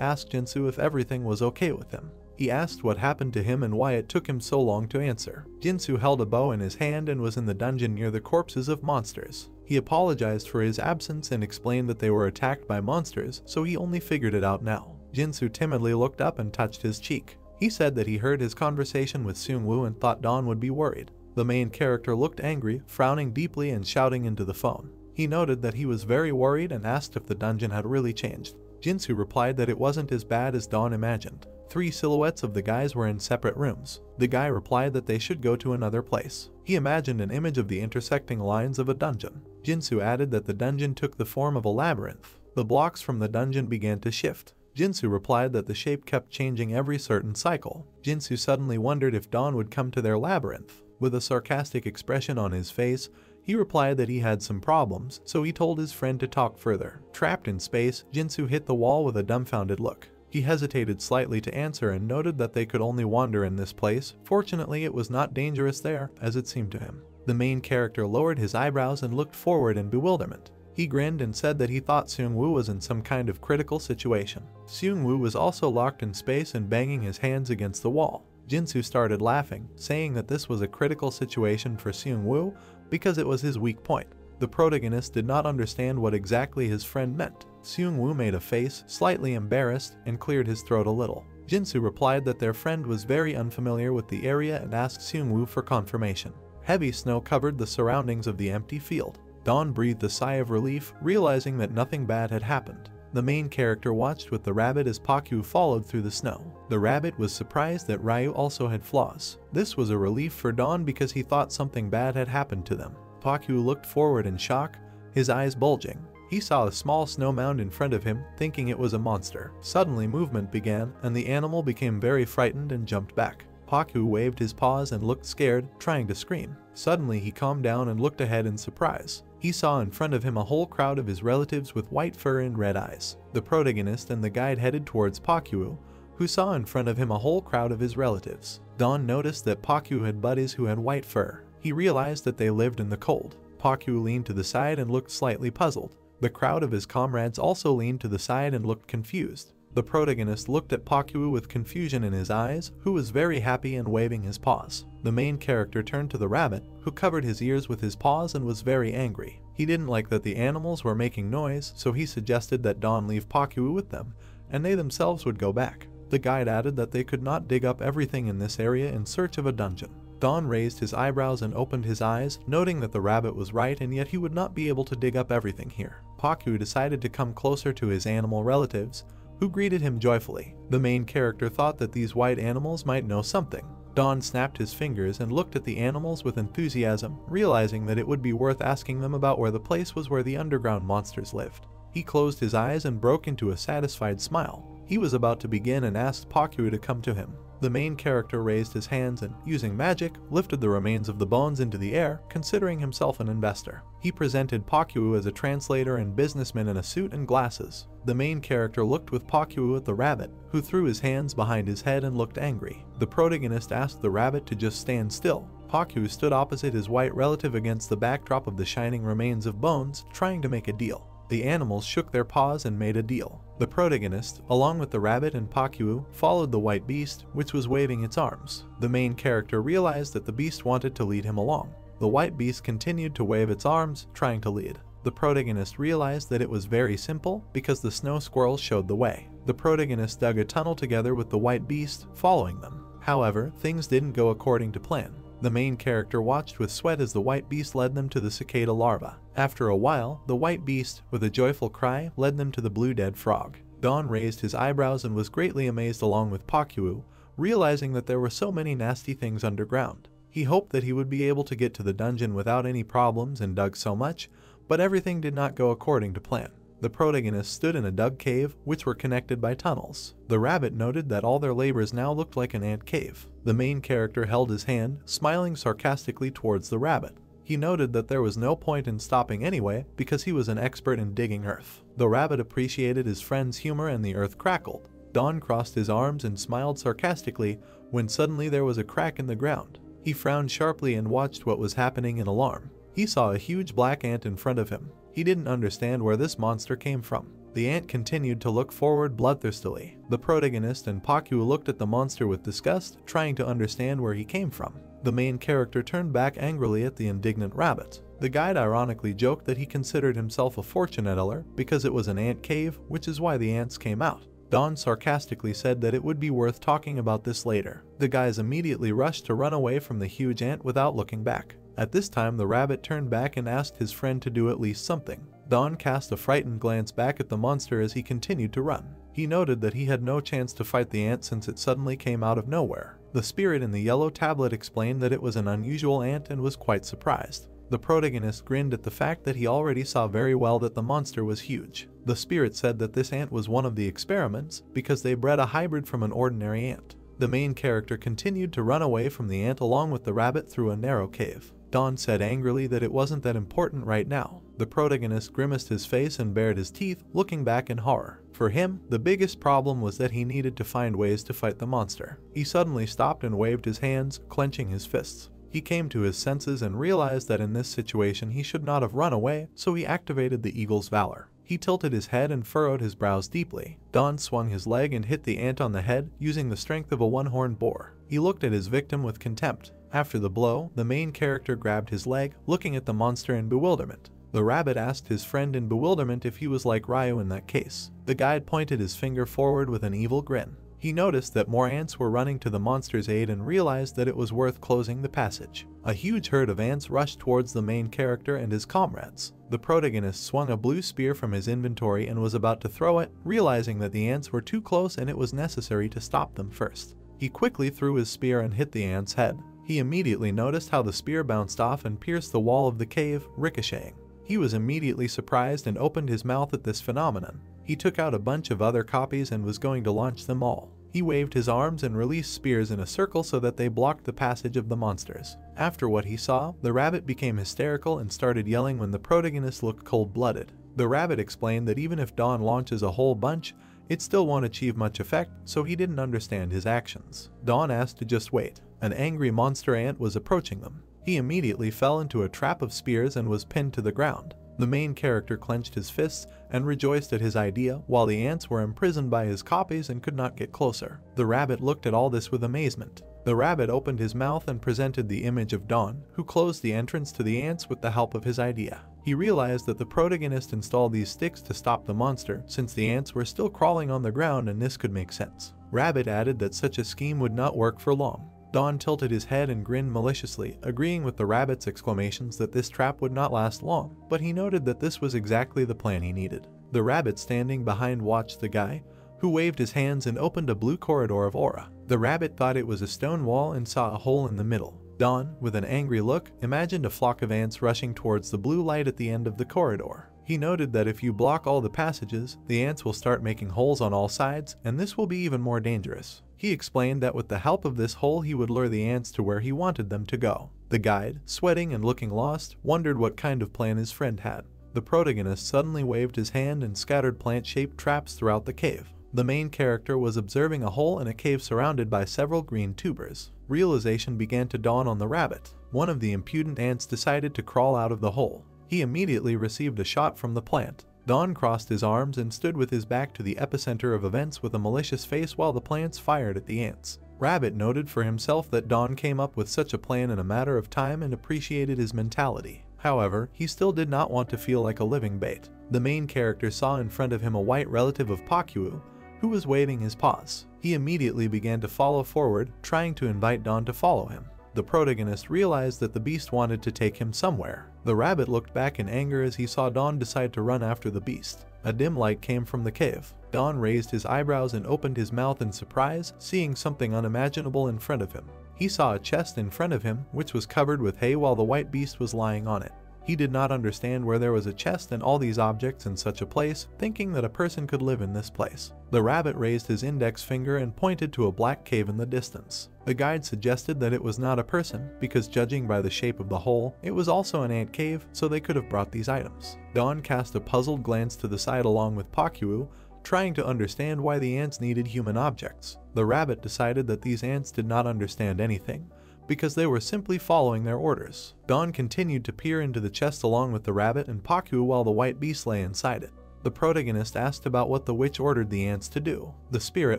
ask Jinsu if everything was okay with him. He asked what happened to him and why it took him so long to answer. Jinsu held a bow in his hand and was in the dungeon near the corpses of monsters. He apologized for his absence and explained that they were attacked by monsters, so he only figured it out now. Jinsu timidly looked up and touched his cheek. He said that he heard his conversation with Seung-woo and thought Don would be worried. The main character looked angry, frowning deeply and shouting into the phone. He noted that he was very worried and asked if the dungeon had really changed. Jinsu replied that it wasn't as bad as Don imagined. 3 silhouettes of the guys were in separate rooms. The guy replied that they should go to another place. He imagined an image of the intersecting lines of a dungeon. Jinsu added that the dungeon took the form of a labyrinth. The blocks from the dungeon began to shift. Jinsu replied that the shape kept changing every certain cycle. Jinsu suddenly wondered if Don would come to their labyrinth. With a sarcastic expression on his face, he replied that he had some problems, so he told his friend to talk further. Trapped in space, Jinsu hit the wall with a dumbfounded look. He hesitated slightly to answer and noted that they could only wander in this place. Fortunately, it was not dangerous there, as it seemed to him. The main character lowered his eyebrows and looked forward in bewilderment. He grinned and said that he thought Seung-woo was in some kind of critical situation. Seung-woo was also locked in space and banging his hands against the wall. Jinsu started laughing, saying that this was a critical situation for Seung-woo because it was his weak point. The protagonist did not understand what exactly his friend meant. Seung-woo made a face, slightly embarrassed, and cleared his throat a little. Jinsu replied that their friend was very unfamiliar with the area and asked Seung-woo for confirmation. Heavy snow covered the surroundings of the empty field. Don breathed a sigh of relief, realizing that nothing bad had happened. The main character watched with the rabbit as Pakyu followed through the snow. The rabbit was surprised that Ryu also had flaws. This was a relief for Don because he thought something bad had happened to them. Pakyu looked forward in shock, his eyes bulging. He saw a small snow mound in front of him, thinking it was a monster. Suddenly movement began, and the animal became very frightened and jumped back. Pakyu waved his paws and looked scared, trying to scream. Suddenly he calmed down and looked ahead in surprise. He saw in front of him a whole crowd of his relatives with white fur and red eyes. The protagonist and the guide headed towards Pakyu, who saw in front of him a whole crowd of his relatives. Don noticed that Pakyu had buddies who had white fur. He realized that they lived in the cold. Pakyu leaned to the side and looked slightly puzzled. The crowd of his comrades also leaned to the side and looked confused. The protagonist looked at Pakyu with confusion in his eyes, who was very happy and waving his paws. The main character turned to the rabbit, who covered his ears with his paws and was very angry. He didn't like that the animals were making noise, so he suggested that Don leave Pakyu with them, and they themselves would go back. The guide added that they could not dig up everything in this area in search of a dungeon. Don raised his eyebrows and opened his eyes, noting that the rabbit was right and yet he would not be able to dig up everything here. Pakyu decided to come closer to his animal relatives, who greeted him joyfully. The main character thought that these white animals might know something. Don snapped his fingers and looked at the animals with enthusiasm, realizing that it would be worth asking them about where the place was where the underground monsters lived. He closed his eyes and broke into a satisfied smile. He was about to begin and asked Pakyu to come to him. The main character raised his hands and, using magic, lifted the remains of the bones into the air, considering himself an investor. He presented Pakyu as a translator and businessman in a suit and glasses. The main character looked with Pakyu at the rabbit, who threw his hands behind his head and looked angry. The protagonist asked the rabbit to just stand still. Pakyu stood opposite his white relative against the backdrop of the shining remains of bones, trying to make a deal. The animals shook their paws and made a deal. The protagonist, along with the rabbit and Pakyu, followed the white beast, which was waving its arms. The main character realized that the beast wanted to lead him along. The white beast continued to wave its arms, trying to lead. The protagonist realized that it was very simple because the snow squirrel showed the way. The protagonist dug a tunnel together with the white beast, following them. However, things didn't go according to plan. The main character watched with sweat as the white beast led them to the cicada larva. After a while, the white beast, with a joyful cry, led them to the blue dead frog. Don raised his eyebrows and was greatly amazed along with Pakyu, realizing that there were so many nasty things underground. He hoped that he would be able to get to the dungeon without any problems and dug so much, but everything did not go according to plan. The protagonist stood in a dug cave, which were connected by tunnels. The rabbit noted that all their labors now looked like an ant cave. The main character held his hand, smiling sarcastically towards the rabbit. He noted that there was no point in stopping anyway because he was an expert in digging earth. The rabbit appreciated his friend's humor and the earth crackled. Don crossed his arms and smiled sarcastically when suddenly there was a crack in the ground. He frowned sharply and watched what was happening in alarm. He saw a huge black ant in front of him. He didn't understand where this monster came from. The ant continued to look forward bloodthirstily. The protagonist and Pakyu looked at the monster with disgust, trying to understand where he came from. The main character turned back angrily at the indignant rabbit. The guide ironically joked that he considered himself a fortune teller because it was an ant cave, which is why the ants came out. Don sarcastically said that it would be worth talking about this later. The guys immediately rushed to run away from the huge ant without looking back. At this time, the rabbit turned back and asked his friend to do at least something. Don cast a frightened glance back at the monster as he continued to run. He noted that he had no chance to fight the ant since it suddenly came out of nowhere. The spirit in the yellow tablet explained that it was an unusual ant and was quite surprised. The protagonist grinned at the fact that he already saw very well that the monster was huge. The spirit said that this ant was one of the experiments because they bred a hybrid from an ordinary ant. The main character continued to run away from the ant along with the rabbit through a narrow cave. Don said angrily that it wasn't that important right now. The protagonist grimaced his face and bared his teeth, looking back in horror. For him, the biggest problem was that he needed to find ways to fight the monster. He suddenly stopped and waved his hands, clenching his fists. He came to his senses and realized that in this situation he should not have run away, so he activated the eagle's valor. He tilted his head and furrowed his brows deeply. Don swung his leg and hit the ant on the head, using the strength of a one-horned boar. He looked at his victim with contempt. After the blow, the main character grabbed his leg, looking at the monster in bewilderment. The rabbit asked his friend in bewilderment if he was like Ryu in that case. The guide pointed his finger forward with an evil grin. He noticed that more ants were running to the monster's aid and realized that it was worth closing the passage. A huge herd of ants rushed towards the main character and his comrades. The protagonist swung a blue spear from his inventory and was about to throw it, realizing that the ants were too close and it was necessary to stop them first. He quickly threw his spear and hit the ant's head. He immediately noticed how the spear bounced off and pierced the wall of the cave, ricocheting. He was immediately surprised and opened his mouth at this phenomenon. He took out a bunch of other copies and was going to launch them all. He waved his arms and released spears in a circle so that they blocked the passage of the monsters. After what he saw, the rabbit became hysterical and started yelling when the protagonist looked cold-blooded. The rabbit explained that even if Don launches a whole bunch, it still won't achieve much effect, so he didn't understand his actions. Don asked to just wait. An angry monster ant was approaching them. He immediately fell into a trap of spears and was pinned to the ground. The main character clenched his fists and rejoiced at his idea, while the ants were imprisoned by his copies and could not get closer. The rabbit looked at all this with amazement. The rabbit opened his mouth and presented the image of Don, who closed the entrance to the ants with the help of his idea. He realized that the protagonist installed these sticks to stop the monster, since the ants were still crawling on the ground and this could make sense. Rabbit added that such a scheme would not work for long. Don tilted his head and grinned maliciously, agreeing with the rabbit's exclamations that this trap would not last long, but he noted that this was exactly the plan he needed. The rabbit standing behind watched the guy, who waved his hands and opened a blue corridor of aura. The rabbit thought it was a stone wall and saw a hole in the middle. Don, with an angry look, imagined a flock of ants rushing towards the blue light at the end of the corridor. He noted that if you block all the passages, the ants will start making holes on all sides, and this will be even more dangerous. He explained that with the help of this hole he would lure the ants to where he wanted them to go. The guide, sweating and looking lost, wondered what kind of plan his friend had. The protagonist suddenly waved his hand and scattered plant-shaped traps throughout the cave. The main character was observing a hole in a cave surrounded by several green tubers. Realization began to dawn on the rabbit. One of the impudent ants decided to crawl out of the hole. He immediately received a shot from the plant. Don crossed his arms and stood with his back to the epicenter of events with a malicious face while the plants fired at the ants. Rabbit noted for himself that Don came up with such a plan in a matter of time and appreciated his mentality. However, he still did not want to feel like a living bait. The main character saw in front of him a white relative of Pakyu, who was waving his paws. He immediately began to follow forward, trying to invite Don to follow him. The protagonist realized that the beast wanted to take him somewhere. The rabbit looked back in anger as he saw Don decide to run after the beast. A dim light came from the cave. Don raised his eyebrows and opened his mouth in surprise, seeing something unimaginable in front of him. He saw a chest in front of him, which was covered with hay while the white beast was lying on it. He did not understand where there was a chest and all these objects in such a place, thinking that a person could live in this place. The rabbit raised his index finger and pointed to a black cave in the distance. The guide suggested that it was not a person, because judging by the shape of the hole, it was also an ant cave, so they could have brought these items. Don cast a puzzled glance to the side along with Pakyu, trying to understand why the ants needed human objects. The rabbit decided that these ants did not understand anything, because they were simply following their orders. Don continued to peer into the chest along with the rabbit and Pakyu while the white beast lay inside it. The protagonist asked about what the witch ordered the ants to do. The spirit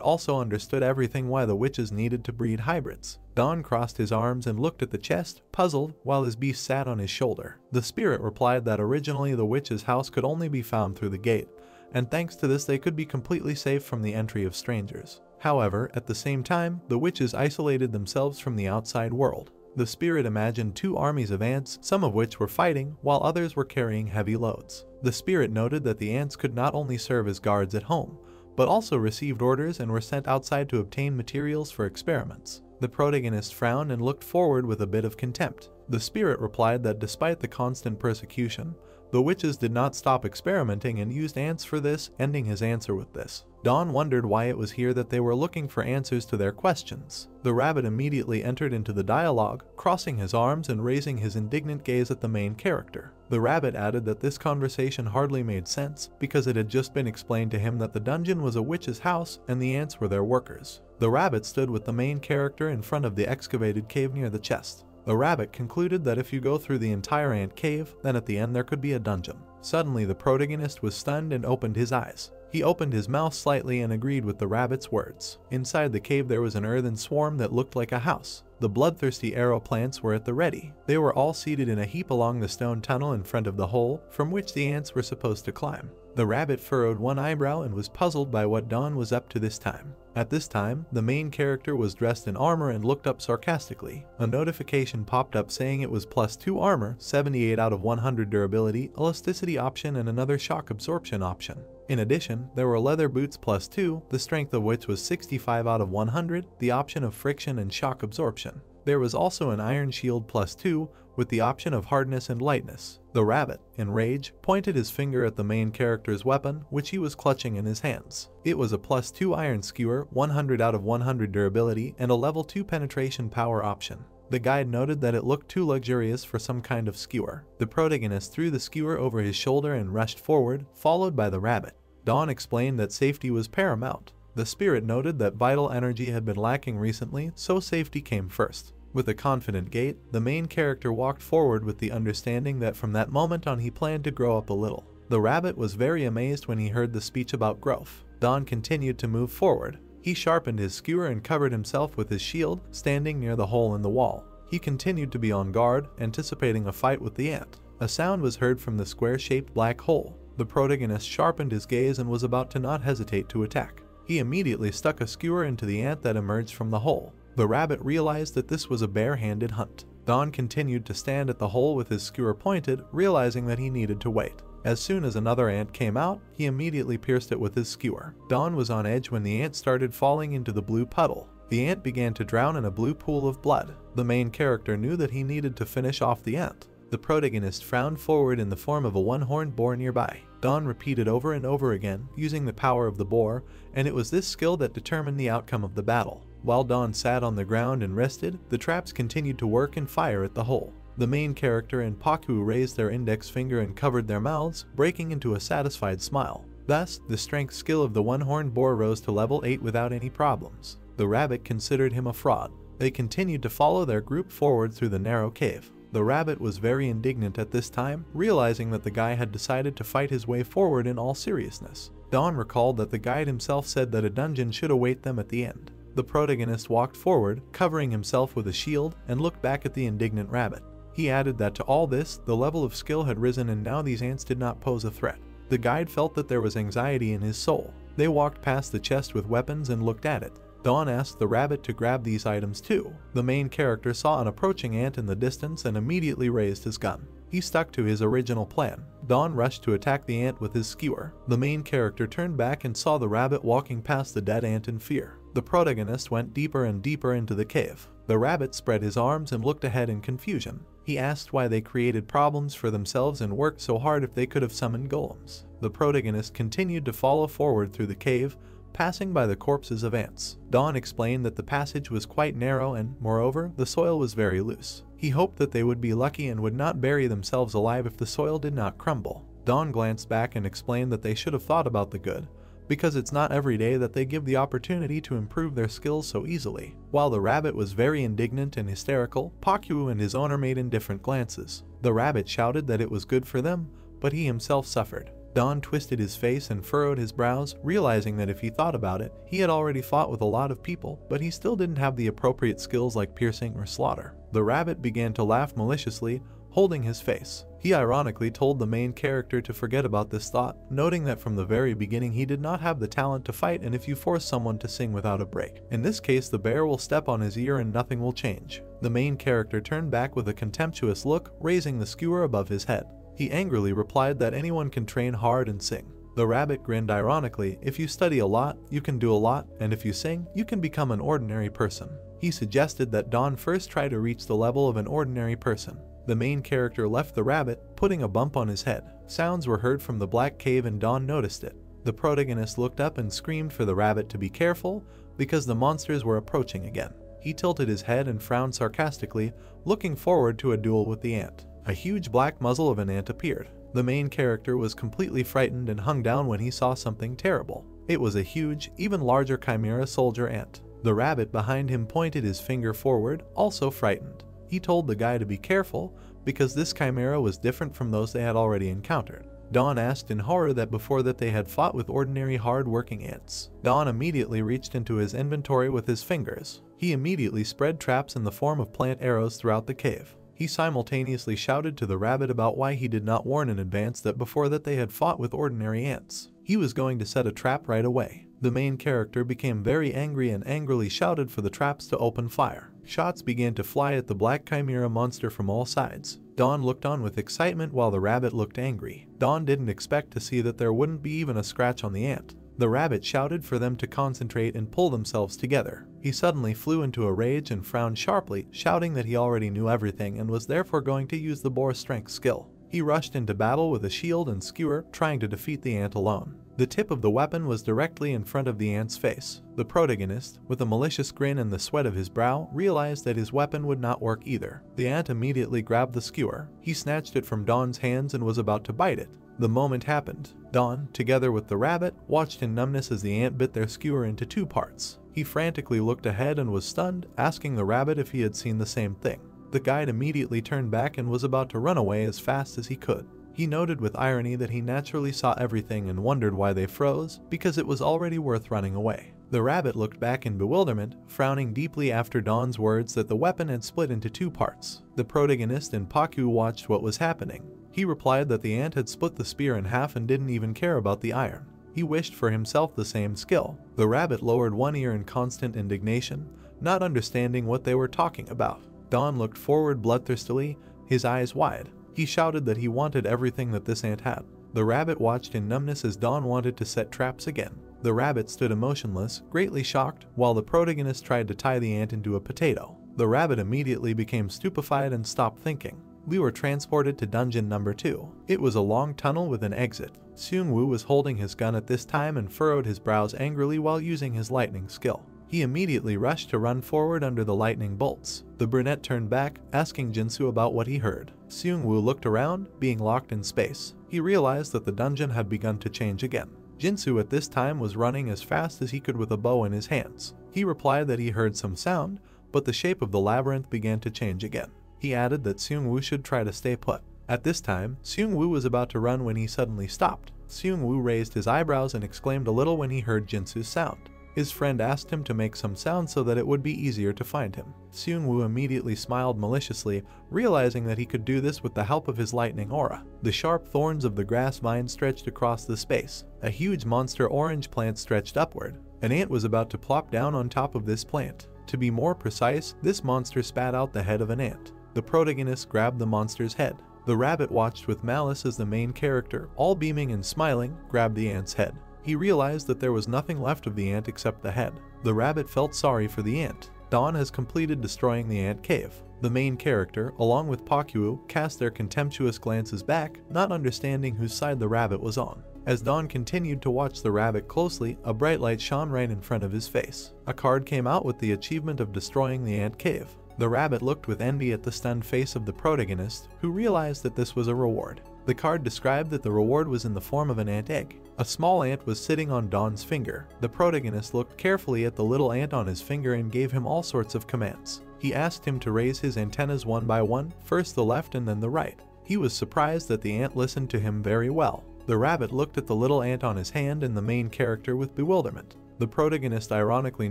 also understood everything why the witches needed to breed hybrids. Don crossed his arms and looked at the chest, puzzled, while his beast sat on his shoulder. The spirit replied that originally the witch's house could only be found through the gate, and thanks to this they could be completely safe from the entry of strangers. However, at the same time, the witches isolated themselves from the outside world. The spirit imagined two armies of ants, some of which were fighting, while others were carrying heavy loads. The spirit noted that the ants could not only serve as guards at home, but also received orders and were sent outside to obtain materials for experiments. The protagonist frowned and looked forward with a bit of contempt. The spirit replied that despite the constant persecution, the witches did not stop experimenting and used ants for this, ending his answer with this. Don wondered why it was here that they were looking for answers to their questions. The rabbit immediately entered into the dialogue, crossing his arms and raising his indignant gaze at the main character. The rabbit added that this conversation hardly made sense, because it had just been explained to him that the dungeon was a witch's house and the ants were their workers. The rabbit stood with the main character in front of the excavated cave near the chest. The rabbit concluded that if you go through the entire ant cave, then at the end there could be a dungeon. Suddenly the protagonist was stunned and opened his eyes. He opened his mouth slightly and agreed with the rabbit's words. Inside the cave there was an earthen swarm that looked like a house. The bloodthirsty arrow plants were at the ready. They were all seated in a heap along the stone tunnel in front of the hole, from which the ants were supposed to climb. The rabbit furrowed one eyebrow and was puzzled by what Don was up to this time. At this time, the main character was dressed in armor and looked up sarcastically. A notification popped up saying it was +2 armor, 78 out of 100 durability, elasticity option, and another shock absorption option. In addition, there were leather boots +2, the strength of which was 65 out of 100, the option of friction and shock absorption. There was also an iron shield +2, with the option of hardness and lightness. The rabbit, in rage, pointed his finger at the main character's weapon, which he was clutching in his hands. It was a +2 iron skewer, 100 out of 100 durability, and a level 2 penetration power option. The guide noted that it looked too luxurious for some kind of skewer. The protagonist threw the skewer over his shoulder and rushed forward, followed by the rabbit. Don explained that safety was paramount. The spirit noted that vital energy had been lacking recently, so safety came first. With a confident gait, the main character walked forward with the understanding that from that moment on he planned to grow up a little. The rabbit was very amazed when he heard the speech about growth. Don continued to move forward. He sharpened his skewer and covered himself with his shield, standing near the hole in the wall. He continued to be on guard, anticipating a fight with the ant. A sound was heard from the square-shaped black hole. The protagonist sharpened his gaze and was about to not hesitate to attack. He immediately stuck a skewer into the ant that emerged from the hole. The rabbit realized that this was a bare-handed hunt. Don continued to stand at the hole with his skewer pointed, realizing that he needed to wait. As soon as another ant came out, he immediately pierced it with his skewer. Don was on edge when the ant started falling into the blue puddle. The ant began to drown in a blue pool of blood. The main character knew that he needed to finish off the ant. The protagonist frowned forward in the form of a one-horned boar nearby. Don repeated over and over again, using the power of the boar, and it was this skill that determined the outcome of the battle. While Don sat on the ground and rested, the traps continued to work and fire at the hole. The main character and Pakyu raised their index finger and covered their mouths, breaking into a satisfied smile. Thus, the strength skill of the one-horned boar rose to level 8 without any problems. The rabbit considered him a fraud. They continued to follow their group forward through the narrow cave. The rabbit was very indignant at this time, realizing that the guy had decided to fight his way forward in all seriousness. Dawn recalled that the guide himself said that a dungeon should await them at the end. The protagonist walked forward, covering himself with a shield, and looked back at the indignant rabbit. He added that to all this, the level of skill had risen and now these ants did not pose a threat. The guide felt that there was anxiety in his soul. They walked past the chest with weapons and looked at it. Dawn asked the rabbit to grab these items too. The main character saw an approaching ant in the distance and immediately raised his gun. He stuck to his original plan. Dawn rushed to attack the ant with his skewer. The main character turned back and saw the rabbit walking past the dead ant in fear. The protagonist went deeper and deeper into the cave. The rabbit spread his arms and looked ahead in confusion. He asked why they created problems for themselves and worked so hard if they could have summoned golems. The protagonist continued to follow forward through the cave, passing by the corpses of ants. Dawn explained that the passage was quite narrow and, moreover, the soil was very loose. He hoped that they would be lucky and would not bury themselves alive if the soil did not crumble. Dawn glanced back and explained that they should have thought about the good, because it's not every day that they give the opportunity to improve their skills so easily. While the rabbit was very indignant and hysterical, Pakyu and his owner made indifferent glances. The rabbit shouted that it was good for them, but he himself suffered. Dawn twisted his face and furrowed his brows, realizing that if he thought about it, he had already fought with a lot of people, but he still didn't have the appropriate skills like piercing or slaughter. The rabbit began to laugh maliciously, holding his face. He ironically told the main character to forget about this thought, noting that from the very beginning he did not have the talent to fight, and if you force someone to sing without a break, in this case the bear will step on his ear and nothing will change. The main character turned back with a contemptuous look, raising the skewer above his head. He angrily replied that anyone can train hard and sing. The rabbit grinned ironically, if you study a lot, you can do a lot, and if you sing, you can become an ordinary person. He suggested that Dawn first try to reach the level of an ordinary person. The main character left the rabbit, putting a bump on his head. Sounds were heard from the black cave and Dawn noticed it. The protagonist looked up and screamed for the rabbit to be careful, because the monsters were approaching again. He tilted his head and frowned sarcastically, looking forward to a duel with the ant. A huge black muzzle of an ant appeared. The main character was completely frightened and hung down when he saw something terrible. It was a huge, even larger chimera soldier ant. The rabbit behind him pointed his finger forward, also frightened. He told the guy to be careful, because this chimera was different from those they had already encountered. Dawn asked in horror that before that they had fought with ordinary hard-working ants. Dawn immediately reached into his inventory with his fingers. He immediately spread traps in the form of plant arrows throughout the cave. He simultaneously shouted to the rabbit about why he did not warn in advance that before that they had fought with ordinary ants. He was going to set a trap right away. The main character became very angry and angrily shouted for the traps to open fire. Shots began to fly at the black chimera monster from all sides. Dawn looked on with excitement while the rabbit looked angry. Dawn didn't expect to see that there wouldn't be even a scratch on the ant. The rabbit shouted for them to concentrate and pull themselves together. He suddenly flew into a rage and frowned sharply, shouting that he already knew everything and was therefore going to use the boar strength skill. He rushed into battle with a shield and skewer, trying to defeat the ant alone. The tip of the weapon was directly in front of the ant's face. The protagonist, with a malicious grin and the sweat of his brow, realized that his weapon would not work either. The ant immediately grabbed the skewer. He snatched it from Dawn's hands and was about to bite it. The moment happened. Dawn, together with the rabbit, watched in numbness as the ant bit their skewer into two parts. He frantically looked ahead and was stunned, asking the rabbit if he had seen the same thing. The guide immediately turned back and was about to run away as fast as he could. He noted with irony that he naturally saw everything and wondered why they froze, because it was already worth running away. The rabbit looked back in bewilderment, frowning deeply after Dawn's words that the weapon had split into two parts. The protagonist and Pakyu watched what was happening. He replied that the ant had split the spear in half and didn't even care about the iron. He wished for himself the same skill. The rabbit lowered one ear in constant indignation, not understanding what they were talking about. Dawn looked forward bloodthirstily, his eyes wide. He shouted that he wanted everything that this ant had. The rabbit watched in numbness as Dawn wanted to set traps again. The rabbit stood emotionless, greatly shocked, while the protagonist tried to tie the ant into a potato. The rabbit immediately became stupefied and stopped thinking. We were transported to dungeon number 2. It was a long tunnel with an exit. Seung-woo was holding his gun at this time and furrowed his brows angrily while using his lightning skill. He immediately rushed to run forward under the lightning bolts. The brunette turned back, asking Jinsu about what he heard. Seung-woo looked around, being locked in space. He realized that the dungeon had begun to change again. Jinsu at this time was running as fast as he could with a bow in his hands. He replied that he heard some sound, but the shape of the labyrinth began to change again. He added that Seung-woo should try to stay put. At this time, Seung-woo was about to run when he suddenly stopped. Seung-woo raised his eyebrows and exclaimed a little when he heard Jinsu's sound. His friend asked him to make some sound so that it would be easier to find him. Seung-woo immediately smiled maliciously, realizing that he could do this with the help of his lightning aura. The sharp thorns of the grass vine stretched across the space. A huge monster orange plant stretched upward. An ant was about to plop down on top of this plant. To be more precise, this monster spat out the head of an ant. The protagonist grabbed the monster's head. The rabbit watched with malice as the main character, all beaming and smiling, grabbed the ant's head. He realized that there was nothing left of the ant except the head. The rabbit felt sorry for the ant. Dawn has completed destroying the ant cave. The main character, along with Pakyu, cast their contemptuous glances back, not understanding whose side the rabbit was on. As Dawn continued to watch the rabbit closely, a bright light shone right in front of his face. A card came out with the achievement of destroying the ant cave. The rabbit looked with envy at the stunned face of the protagonist, who realized that this was a reward. The card described that the reward was in the form of an ant egg. A small ant was sitting on Dawn's finger. The protagonist looked carefully at the little ant on his finger and gave him all sorts of commands. He asked him to raise his antennas one by one, first the left and then the right. He was surprised that the ant listened to him very well. The rabbit looked at the little ant on his hand and the main character with bewilderment. The protagonist ironically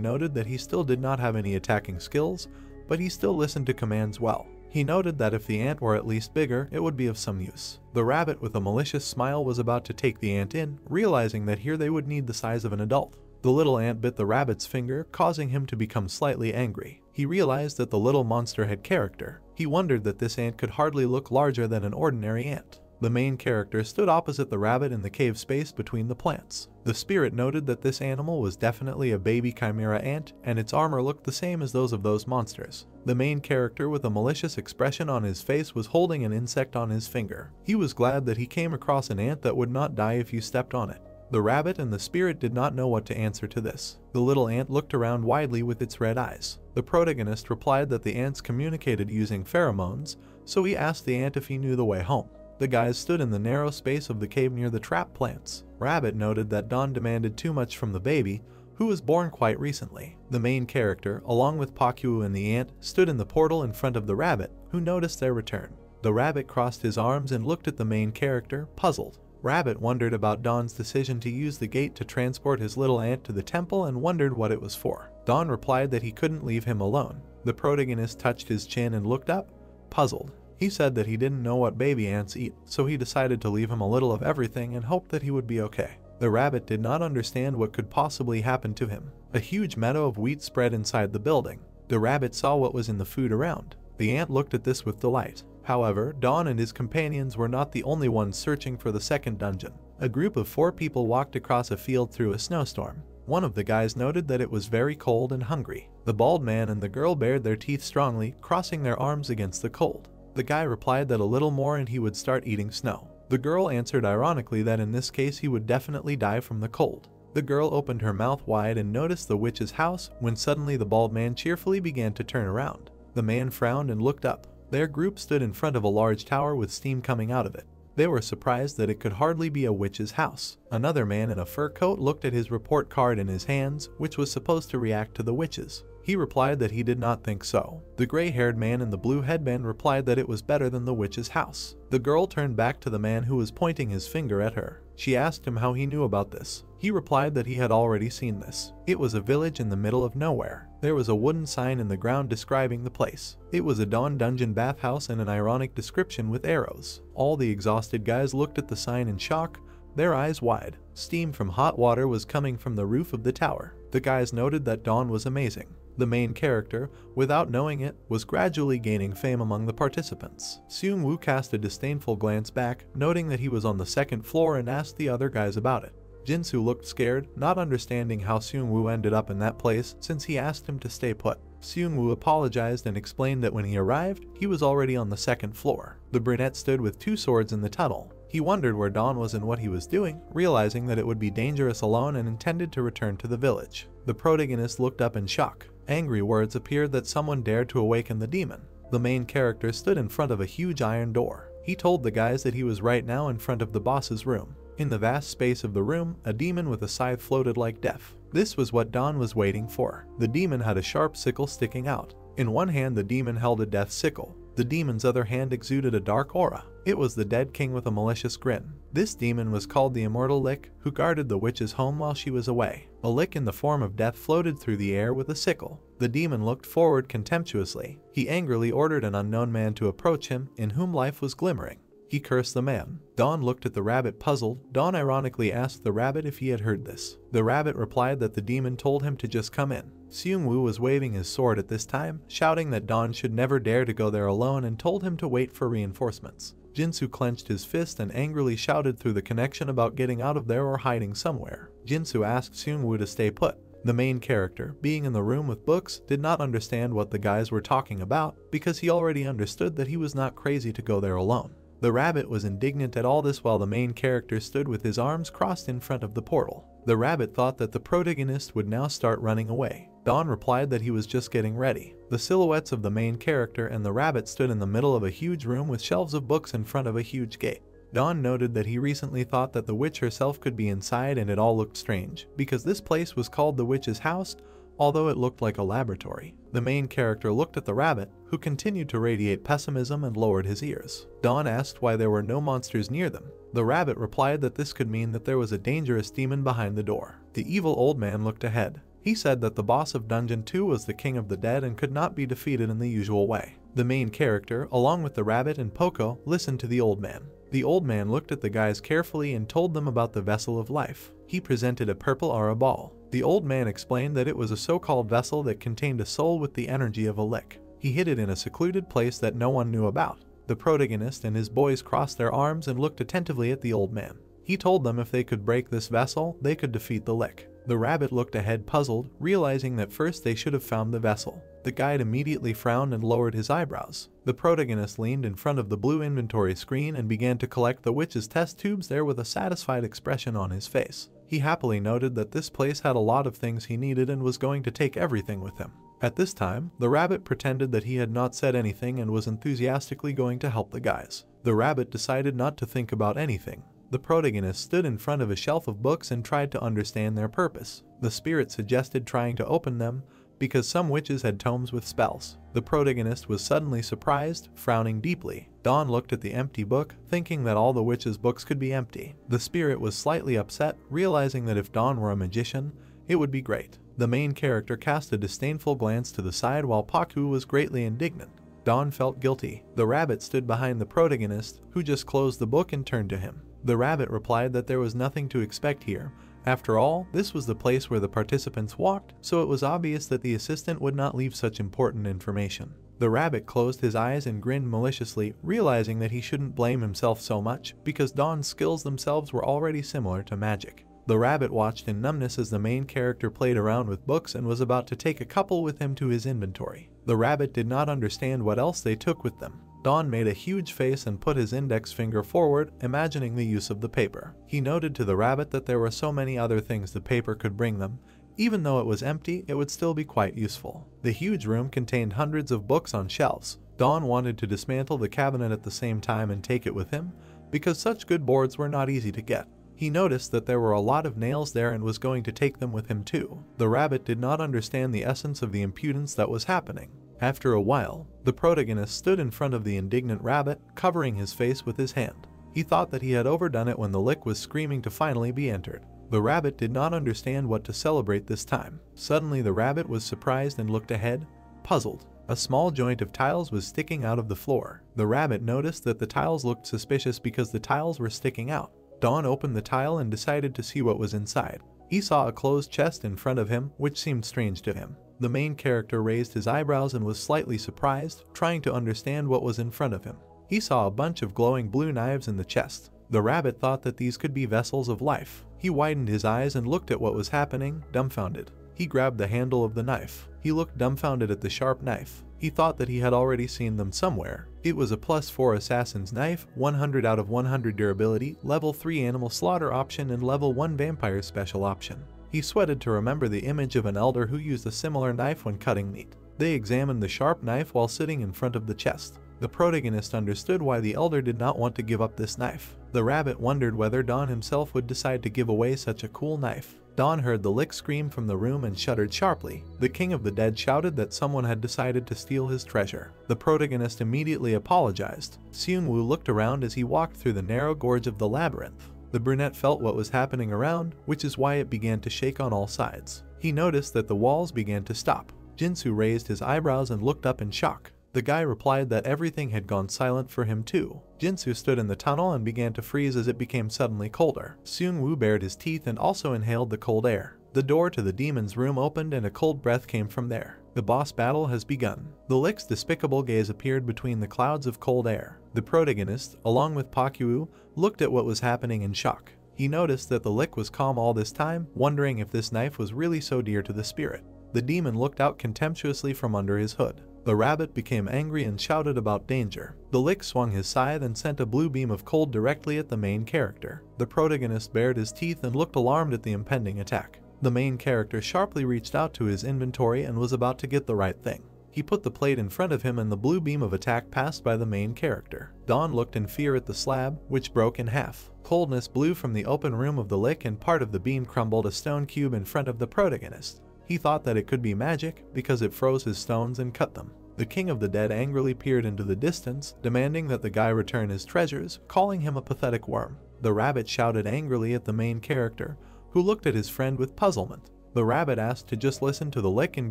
noted that he still did not have any attacking skills, but he still listened to commands well. He noted that if the ant were at least bigger, it would be of some use. The rabbit with a malicious smile was about to take the ant in, realizing that here they would need the size of an adult. The little ant bit the rabbit's finger, causing him to become slightly angry. He realized that the little monster had character. He wondered that this ant could hardly look larger than an ordinary ant. The main character stood opposite the rabbit in the cave space between the plants. The spirit noted that this animal was definitely a baby chimera ant, and its armor looked the same as those of those monsters. The main character with a malicious expression on his face was holding an insect on his finger. He was glad that he came across an ant that would not die if you stepped on it. The rabbit and the spirit did not know what to answer to this. The little ant looked around widely with its red eyes. The protagonist replied that the ants communicated using pheromones, so he asked the ant if he knew the way home. The guys stood in the narrow space of the cave near the trap plants. Rabbit noted that Dawn demanded too much from the baby, who was born quite recently. The main character, along with Pakyu and the ant, stood in the portal in front of the rabbit, who noticed their return. The rabbit crossed his arms and looked at the main character, puzzled. Rabbit wondered about Dawn's decision to use the gate to transport his little ant to the temple and wondered what it was for. Dawn replied that he couldn't leave him alone. The protagonist touched his chin and looked up, puzzled. He said that he didn't know what baby ants eat, so he decided to leave him a little of everything and hoped that he would be okay. The rabbit did not understand what could possibly happen to him. A huge meadow of wheat spread inside the building. The rabbit saw what was in the food around. The ant looked at this with delight. However, Dawn and his companions were not the only ones searching for the second dungeon. A group of 4 people walked across a field through a snowstorm. One of the guys noted that it was very cold and hungry. The bald man and the girl bared their teeth strongly, crossing their arms against the cold. The guy replied that a little more and he would start eating snow. The girl answered ironically that in this case he would definitely die from the cold. The girl opened her mouth wide and noticed the witch's house when suddenly the bald man cheerfully began to turn around. The man frowned and looked up. Their group stood in front of a large tower with steam coming out of it. They were surprised that it could hardly be a witch's house. Another man in a fur coat looked at his report card in his hands, which was supposed to react to the witches. He replied that he did not think so. The gray-haired man in the blue headband replied that it was better than the witch's house. The girl turned back to the man who was pointing his finger at her. She asked him how he knew about this. He replied that he had already seen this. It was a village in the middle of nowhere. There was a wooden sign in the ground describing the place. It was a Dawn dungeon bathhouse and an ironic description with arrows. All the exhausted guys looked at the sign in shock, their eyes wide. Steam from hot water was coming from the roof of the tower. The guys noted that Dawn was amazing. The main character, without knowing it, was gradually gaining fame among the participants. Seung-woo cast a disdainful glance back, noting that he was on the second floor and asked the other guys about it. Jinsu looked scared, not understanding how Seung-woo ended up in that place since he asked him to stay put. Seung-woo apologized and explained that when he arrived, he was already on the second floor. The brunette stood with 2 swords in the tunnel. He wondered where Dawn was and what he was doing, realizing that it would be dangerous alone and intended to return to the village. The protagonist looked up in shock. Angry words appeared that someone dared to awaken the demon. The main character stood in front of a huge iron door. He told the guys that he was right now in front of the boss's room. In the vast space of the room, a demon with a scythe floated like death. This was what Dawn was waiting for. The demon had a sharp sickle sticking out. In one hand the demon held a death sickle. The The demon's other hand exuded a dark aura. It was the dead king with a malicious grin. This demon was called the Immortal Lick, who guarded the witch's home while she was away. A lick in the form of death floated through the air with a sickle. The demon looked forward contemptuously. He angrily ordered an unknown man to approach him, in whom life was glimmering. He cursed the man. Dawn looked at the rabbit puzzled. Dawn ironically asked the rabbit if he had heard this. The rabbit replied that the demon told him to just come in. Seung-woo was waving his sword at this time, shouting that Dawn should never dare to go there alone and told him to wait for reinforcements. Jinsu clenched his fist and angrily shouted through the connection about getting out of there or hiding somewhere. Jinsu asked Seung-woo to stay put. The main character, being in the room with books, did not understand what the guys were talking about because he already understood that he was not crazy to go there alone. The rabbit was indignant at all this while the main character stood with his arms crossed in front of the portal. The rabbit thought that the protagonist would now start running away. Dawn replied that he was just getting ready. The silhouettes of the main character and the rabbit stood in the middle of a huge room with shelves of books in front of a huge gate. Dawn noted that he recently thought that the witch herself could be inside, and it all looked strange, because this place was called the witch's house, although it looked like a laboratory. The main character looked at the rabbit, who continued to radiate pessimism, and lowered his ears. Dawn asked why there were no monsters near them. The rabbit replied that this could mean that there was a dangerous demon behind the door. The evil old man looked ahead. He said that the boss of Dungeon 2 was the king of the dead and could not be defeated in the usual way. The main character, along with the rabbit and Poco, listened to the old man. The old man looked at the guys carefully and told them about the vessel of life. He presented a purple aura ball. The old man explained that it was a so-called vessel that contained a soul with the energy of a lick. He hid it in a secluded place that no one knew about. The protagonist and his boys crossed their arms and looked attentively at the old man. He told them if they could break this vessel, they could defeat the lick. The rabbit looked ahead puzzled, realizing that first they should have found the vessel. The guide immediately frowned and lowered his eyebrows. The protagonist leaned in front of the blue inventory screen and began to collect the witch's test tubes there with a satisfied expression on his face. He happily noted that this place had a lot of things he needed and was going to take everything with him. At this time, the rabbit pretended that he had not said anything and was enthusiastically going to help the guys. The rabbit decided not to think about anything. The protagonist stood in front of a shelf of books and tried to understand their purpose. The spirit suggested trying to open them, because some witches had tomes with spells. The protagonist was suddenly surprised, frowning deeply. Dawn looked at the empty book, thinking that all the witches' books could be empty. The spirit was slightly upset, realizing that if Dawn were a magician, it would be great. The main character cast a disdainful glance to the side while Paku was greatly indignant. Dawn felt guilty. The rabbit stood behind the protagonist, who just closed the book and turned to him. The rabbit replied that there was nothing to expect here. After all, this was the place where the participants walked, so it was obvious that the assistant would not leave such important information. The rabbit closed his eyes and grinned maliciously, realizing that he shouldn't blame himself so much, because Dawn's skills themselves were already similar to magic. The rabbit watched in numbness as the main character played around with books and was about to take a couple with him to his inventory. The rabbit did not understand what else they took with them. Dawn made a huge face and put his index finger forward, imagining the use of the paper. He noted to the rabbit that there were so many other things the paper could bring them. Even though it was empty, it would still be quite useful. The huge room contained hundreds of books on shelves. Dawn wanted to dismantle the cabinet at the same time and take it with him, because such good boards were not easy to get. He noticed that there were a lot of nails there and was going to take them with him too. The rabbit did not understand the essence of the impudence that was happening. After a while, the protagonist stood in front of the indignant rabbit, covering his face with his hand. He thought that he had overdone it when the lick was screaming to finally be entered. The rabbit did not understand what to celebrate this time. Suddenly the rabbit was surprised and looked ahead, puzzled. A small joint of tiles was sticking out of the floor. The rabbit noticed that the tiles looked suspicious because the tiles were sticking out. Dawn opened the tile and decided to see what was inside. He saw a closed chest in front of him, which seemed strange to him. The main character raised his eyebrows and was slightly surprised, trying to understand what was in front of him. He saw a bunch of glowing blue knives in the chest. The rabbit thought that these could be vessels of life. He widened his eyes and looked at what was happening, dumbfounded. He grabbed the handle of the knife. He looked dumbfounded at the sharp knife. He thought that he had already seen them somewhere. It was a +4 assassin's knife, 100 out of 100 durability, level 3 animal slaughter option and level 1 vampire special option. He sweated to remember the image of an elder who used a similar knife when cutting meat. They examined the sharp knife while sitting in front of the chest. The protagonist understood why the elder did not want to give up this knife. The rabbit wondered whether Don himself would decide to give away such a cool knife. Don heard the Lick scream from the room and shuddered sharply. The King of the Dead shouted that someone had decided to steal his treasure. The protagonist immediately apologized. Seung-woo looked around as he walked through the narrow gorge of the labyrinth. The brunette felt what was happening around, which is why it began to shake on all sides. He noticed that the walls began to stop. Jinsu raised his eyebrows and looked up in shock. The guy replied that everything had gone silent for him too. Jinsu stood in the tunnel and began to freeze as it became suddenly colder. Seung-woo bared his teeth and also inhaled the cold air. The door to the demon's room opened and a cold breath came from there. The boss battle has begun. The Lick's despicable gaze appeared between the clouds of cold air. The protagonist, along with Pakyu, looked at what was happening in shock. He noticed that the Lick was calm all this time, wondering if this knife was really so dear to the spirit. The demon looked out contemptuously from under his hood. The rabbit became angry and shouted about danger. The Lick swung his scythe and sent a blue beam of cold directly at the main character. The protagonist bared his teeth and looked alarmed at the impending attack. The main character sharply reached out to his inventory and was about to get the right thing. He put the plate in front of him and the blue beam of attack passed by the main character. Don looked in fear at the slab, which broke in half. Coldness blew from the open room of the Lick and part of the beam crumbled a stone cube in front of the protagonist. He thought that it could be magic because it froze his stones and cut them. The King of the Dead angrily peered into the distance, demanding that the guy return his treasures, calling him a pathetic worm. The rabbit shouted angrily at the main character, who looked at his friend with puzzlement. The rabbit asked to just listen to the Lick and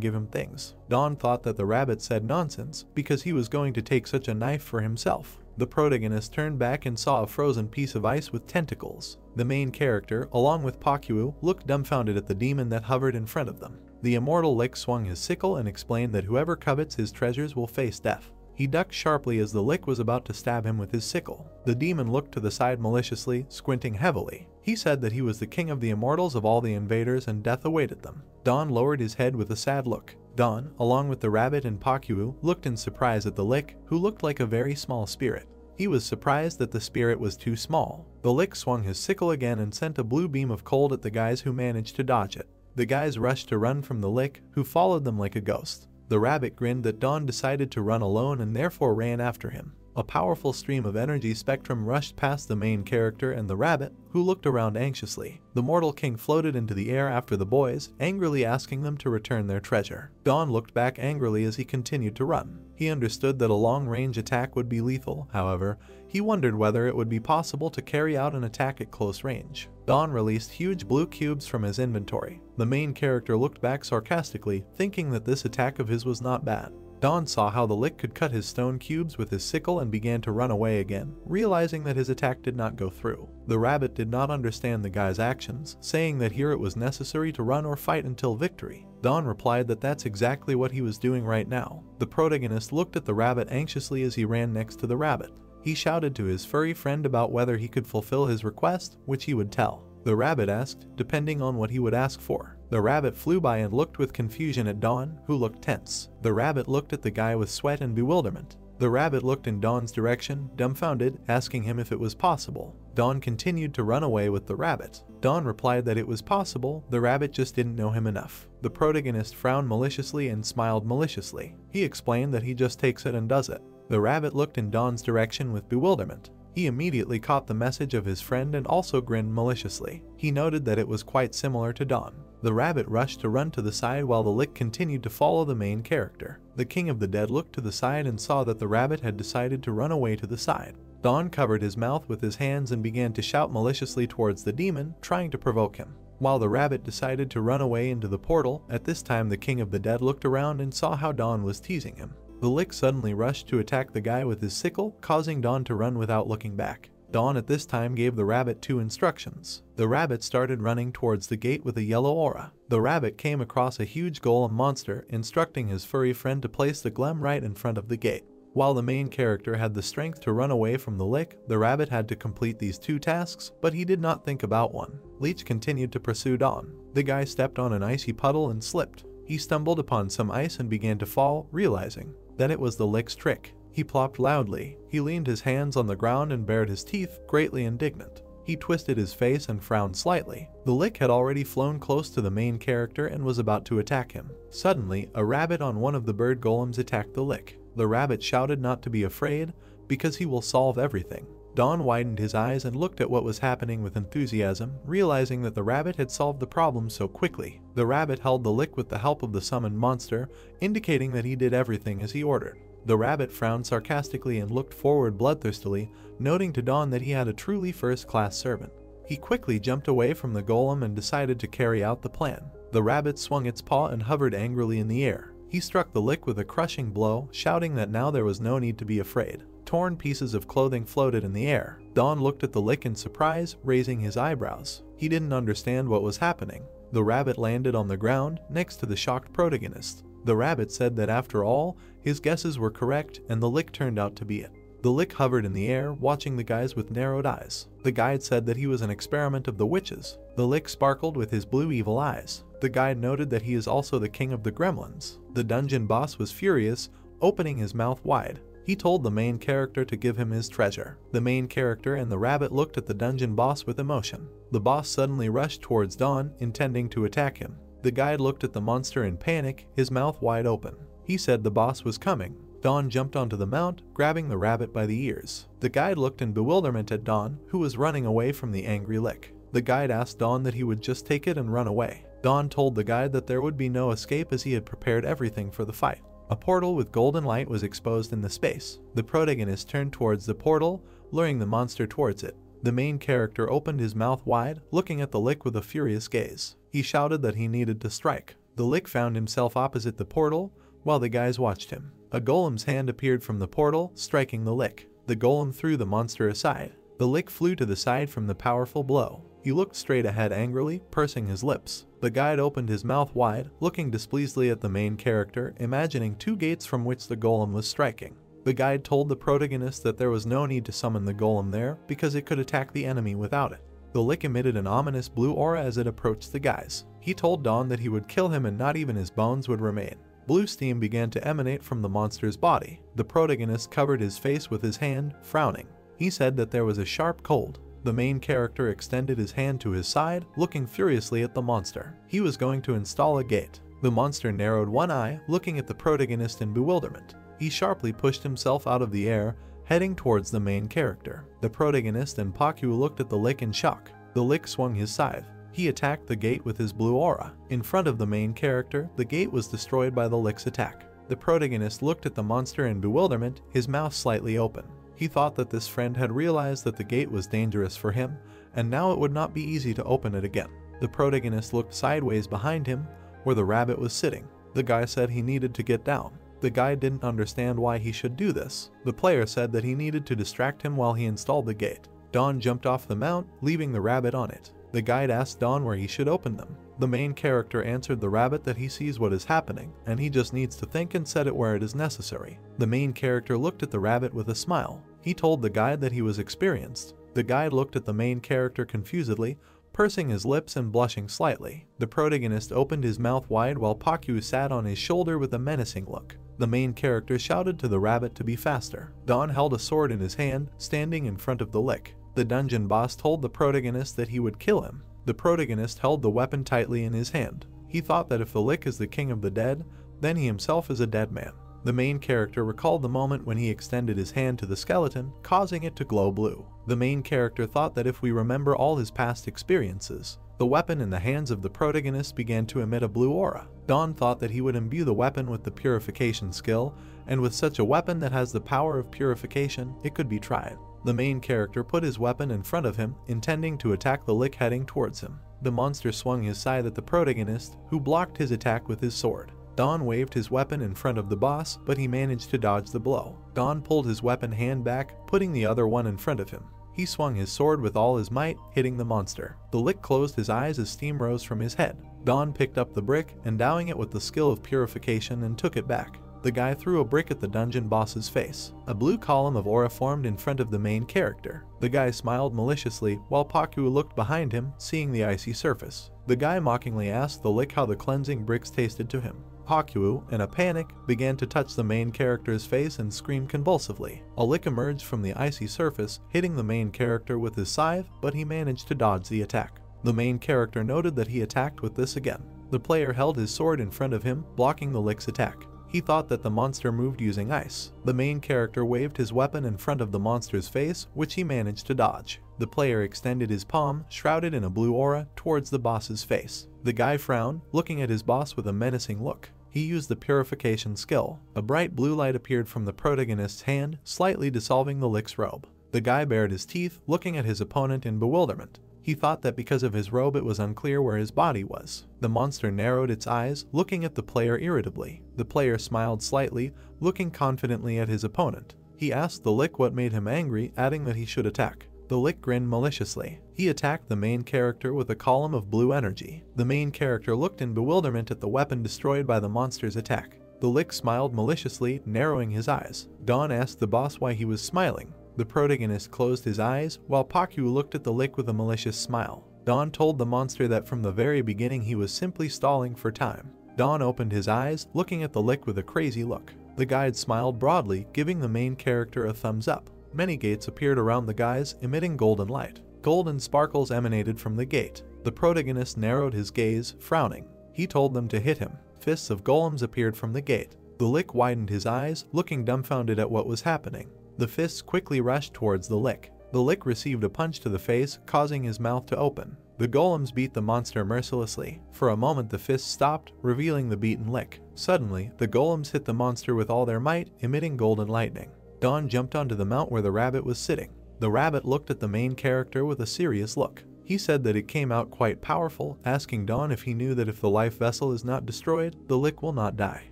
give him things. Don thought that the rabbit said nonsense because he was going to take such a knife for himself. The protagonist turned back and saw a frozen piece of ice with tentacles. The main character, along with Pakyu, looked dumbfounded at the demon that hovered in front of them. The immortal Lick swung his sickle and explained that whoever covets his treasures will face death. He ducked sharply as the Lick was about to stab him with his sickle. The demon looked to the side maliciously, squinting heavily. He said that he was the king of the immortals of all the invaders and death awaited them. Don lowered his head with a sad look. Don, along with the rabbit and Pakyu, looked in surprise at the Lick, who looked like a very small spirit. He was surprised that the spirit was too small. The Lick swung his sickle again and sent a blue beam of cold at the guys who managed to dodge it. The guys rushed to run from the Lick, who followed them like a ghost. The rabbit grinned that Don decided to run alone and therefore ran after him. A powerful stream of energy spectrum rushed past the main character and the rabbit, who looked around anxiously. The mortal king floated into the air after the boys, angrily asking them to return their treasure. Don looked back angrily as he continued to run. He understood that a long-range attack would be lethal, however, he wondered whether it would be possible to carry out an attack at close range. Don released huge blue cubes from his inventory. The main character looked back sarcastically, thinking that this attack of his was not bad. Don saw how the Lick could cut his stone cubes with his sickle and began to run away again, realizing that his attack did not go through. The rabbit did not understand the guy's actions, saying that here it was necessary to run or fight until victory. Don replied that that's exactly what he was doing right now. The protagonist looked at the rabbit anxiously as he ran next to the rabbit. He shouted to his furry friend about whether he could fulfill his request, which he would tell. The rabbit asked, depending on what he would ask for. The rabbit flew by and looked with confusion at Don, who looked tense. The rabbit looked at the guy with sweat and bewilderment. The rabbit looked in Don's direction, dumbfounded, asking him if it was possible. Don continued to run away with the rabbit. Don replied that it was possible, the rabbit just didn't know him enough. The protagonist frowned maliciously and smiled maliciously. He explained that he just takes it and does it. The rabbit looked in Don's direction with bewilderment. He immediately caught the message of his friend and also grinned maliciously. He noted that it was quite similar to Don. The rabbit rushed to run to the side while the Lick continued to follow the main character. The King of the Dead looked to the side and saw that the rabbit had decided to run away to the side. Don covered his mouth with his hands and began to shout maliciously towards the demon, trying to provoke him. While the rabbit decided to run away into the portal, at this time the King of the Dead looked around and saw how Don was teasing him. The Lick suddenly rushed to attack the guy with his sickle, causing Don to run without looking back. Don at this time gave the rabbit 2 instructions. The rabbit started running towards the gate with a yellow aura. The rabbit came across a huge golem monster, instructing his furry friend to place the golem right in front of the gate. While the main character had the strength to run away from the Lick, the rabbit had to complete these 2 tasks, but he did not think about one. Leech continued to pursue Don. The guy stepped on an icy puddle and slipped. He stumbled upon some ice and began to fall, realizing that it was the Lick's trick. He plopped loudly. He leaned his hands on the ground and bared his teeth, greatly indignant. He twisted his face and frowned slightly. The Lick had already flown close to the main character and was about to attack him. Suddenly, a rabbit on one of the bird golems attacked the Lick. The rabbit shouted not to be afraid, because he will solve everything. Don widened his eyes and looked at what was happening with enthusiasm, realizing that the rabbit had solved the problem so quickly. The rabbit held the lick with the help of the summoned monster, indicating that he did everything as he ordered. The rabbit frowned sarcastically and looked forward bloodthirstily, noting to Don that he had a truly first-class servant. He quickly jumped away from the golem and decided to carry out the plan. The rabbit swung its paw and hovered angrily in the air. He struck the lick with a crushing blow, shouting that now there was no need to be afraid. Torn pieces of clothing floated in the air. Don looked at the lick in surprise, raising his eyebrows. He didn't understand what was happening. The rabbit landed on the ground, next to the shocked protagonist. The rabbit said that after all, his guesses were correct and the lick turned out to be it. The lick hovered in the air, watching the guys with narrowed eyes. The guide said that he was an experiment of the witches. The lick sparkled with his blue evil eyes. The guide noted that he is also the king of the gremlins. The dungeon boss was furious, opening his mouth wide. He told the main character to give him his treasure. The main character and the rabbit looked at the dungeon boss with emotion. The boss suddenly rushed towards Don, intending to attack him. The guide looked at the monster in panic, his mouth wide open. He said the boss was coming. Don jumped onto the mount, grabbing the rabbit by the ears. The guide looked in bewilderment at Don, who was running away from the angry lick. The guide asked Don that he would just take it and run away. Don told the guide that there would be no escape as he had prepared everything for the fight. A portal with golden light was exposed in the space. The protagonist turned towards the portal, luring the monster towards it. The main character opened his mouth wide, looking at the lick with a furious gaze. He shouted that he needed to strike. The lick found himself opposite the portal, while the guys watched him. A golem's hand appeared from the portal, striking the lick. The golem threw the monster aside. The lick flew to the side from the powerful blow. He looked straight ahead angrily, pursing his lips. The guide opened his mouth wide, looking displeasedly at the main character, imagining two gates from which the golem was striking. The guide told the protagonist that there was no need to summon the golem there because it could attack the enemy without it. The lick emitted an ominous blue aura as it approached the guys. He told Don that he would kill him and not even his bones would remain. Blue steam began to emanate from the monster's body. The protagonist covered his face with his hand, frowning. He said that there was a sharp cold. The main character extended his hand to his side, looking furiously at the monster. He was going to install a gate. The monster narrowed one eye, looking at the protagonist in bewilderment. He sharply pushed himself out of the air, heading towards the main character. The protagonist and Pakyu looked at the lick in shock. The lick swung his scythe. He attacked the gate with his blue aura. In front of the main character, the gate was destroyed by the lick's attack. The protagonist looked at the monster in bewilderment, his mouth slightly open. He thought that this friend had realized that the gate was dangerous for him, and now it would not be easy to open it again. The protagonist looked sideways behind him, where the rabbit was sitting. The guy said he needed to get down. The guy didn't understand why he should do this. The player said that he needed to distract him while he installed the gate. Don jumped off the mount, leaving the rabbit on it. The guide asked Don where he should open them. The main character answered the rabbit that he sees what is happening, and he just needs to think and set it where it is necessary. The main character looked at the rabbit with a smile. He told the guide that he was experienced. The guide looked at the main character confusedly, pursing his lips and blushing slightly. The protagonist opened his mouth wide while Pakyu sat on his shoulder with a menacing look. The main character shouted to the rabbit to be faster. Don held a sword in his hand, standing in front of the lick. The dungeon boss told the protagonist that he would kill him. The protagonist held the weapon tightly in his hand. He thought that if the lick is the king of the dead, then he himself is a dead man. The main character recalled the moment when he extended his hand to the skeleton, causing it to glow blue. The main character thought that if we remember all his past experiences, the weapon in the hands of the protagonist began to emit a blue aura. Don thought that he would imbue the weapon with the purification skill, and with such a weapon that has the power of purification, it could be tried. The main character put his weapon in front of him, intending to attack the lick heading towards him. The monster swung his scythe at the protagonist, who blocked his attack with his sword. Don waved his weapon in front of the boss, but he managed to dodge the blow. Don pulled his weapon hand back, putting the other one in front of him. He swung his sword with all his might, hitting the monster. The lick closed his eyes as steam rose from his head. Don picked up the brick, endowing it with the skill of purification, and took it back. The guy threw a brick at the dungeon boss's face. A blue column of aura formed in front of the main character. The guy smiled maliciously, while Pakyu looked behind him, seeing the icy surface. The guy mockingly asked the lick how the cleansing bricks tasted to him. Pakyu, in a panic, began to touch the main character's face and scream convulsively. A lick emerged from the icy surface, hitting the main character with his scythe, but he managed to dodge the attack. The main character noted that he attacked with this again. The player held his sword in front of him, blocking the lick's attack. He thought that the monster moved using ice. The main character waved his weapon in front of the monster's face, which he managed to dodge. The player extended his palm, shrouded in a blue aura, towards the boss's face. The guy frowned, looking at his boss with a menacing look. He used the purification skill. A bright blue light appeared from the protagonist's hand, slightly dissolving the Lick's robe. The guy bared his teeth, looking at his opponent in bewilderment. He thought that because of his robe it was unclear where his body was. The monster narrowed its eyes, looking at the player irritably. The player smiled slightly, looking confidently at his opponent. He asked the Lick what made him angry, adding that he should attack. The Lick grinned maliciously. He attacked the main character with a column of blue energy. The main character looked in bewilderment at the weapon destroyed by the monster's attack. The Lick smiled maliciously, narrowing his eyes. Dawn asked the boss why he was smiling. The protagonist closed his eyes, while Pakyu looked at the Lick with a malicious smile. Dawn told the monster that from the very beginning he was simply stalling for time. Dawn opened his eyes, looking at the Lick with a crazy look. The guide smiled broadly, giving the main character a thumbs up. Many gates appeared around the guys, emitting golden light. Golden sparkles emanated from the gate. The protagonist narrowed his gaze, frowning. He told them to hit him. Fists of golems appeared from the gate. The Lick widened his eyes, looking dumbfounded at what was happening. The fists quickly rushed towards the Lick. The Lick received a punch to the face, causing his mouth to open. The golems beat the monster mercilessly. For a moment the fists stopped, revealing the beaten Lick. Suddenly, the golems hit the monster with all their might, emitting golden lightning. Dawn jumped onto the mount where the rabbit was sitting. The rabbit looked at the main character with a serious look. He said that it came out quite powerful, asking Dawn if he knew that if the life vessel is not destroyed, the Lick will not die.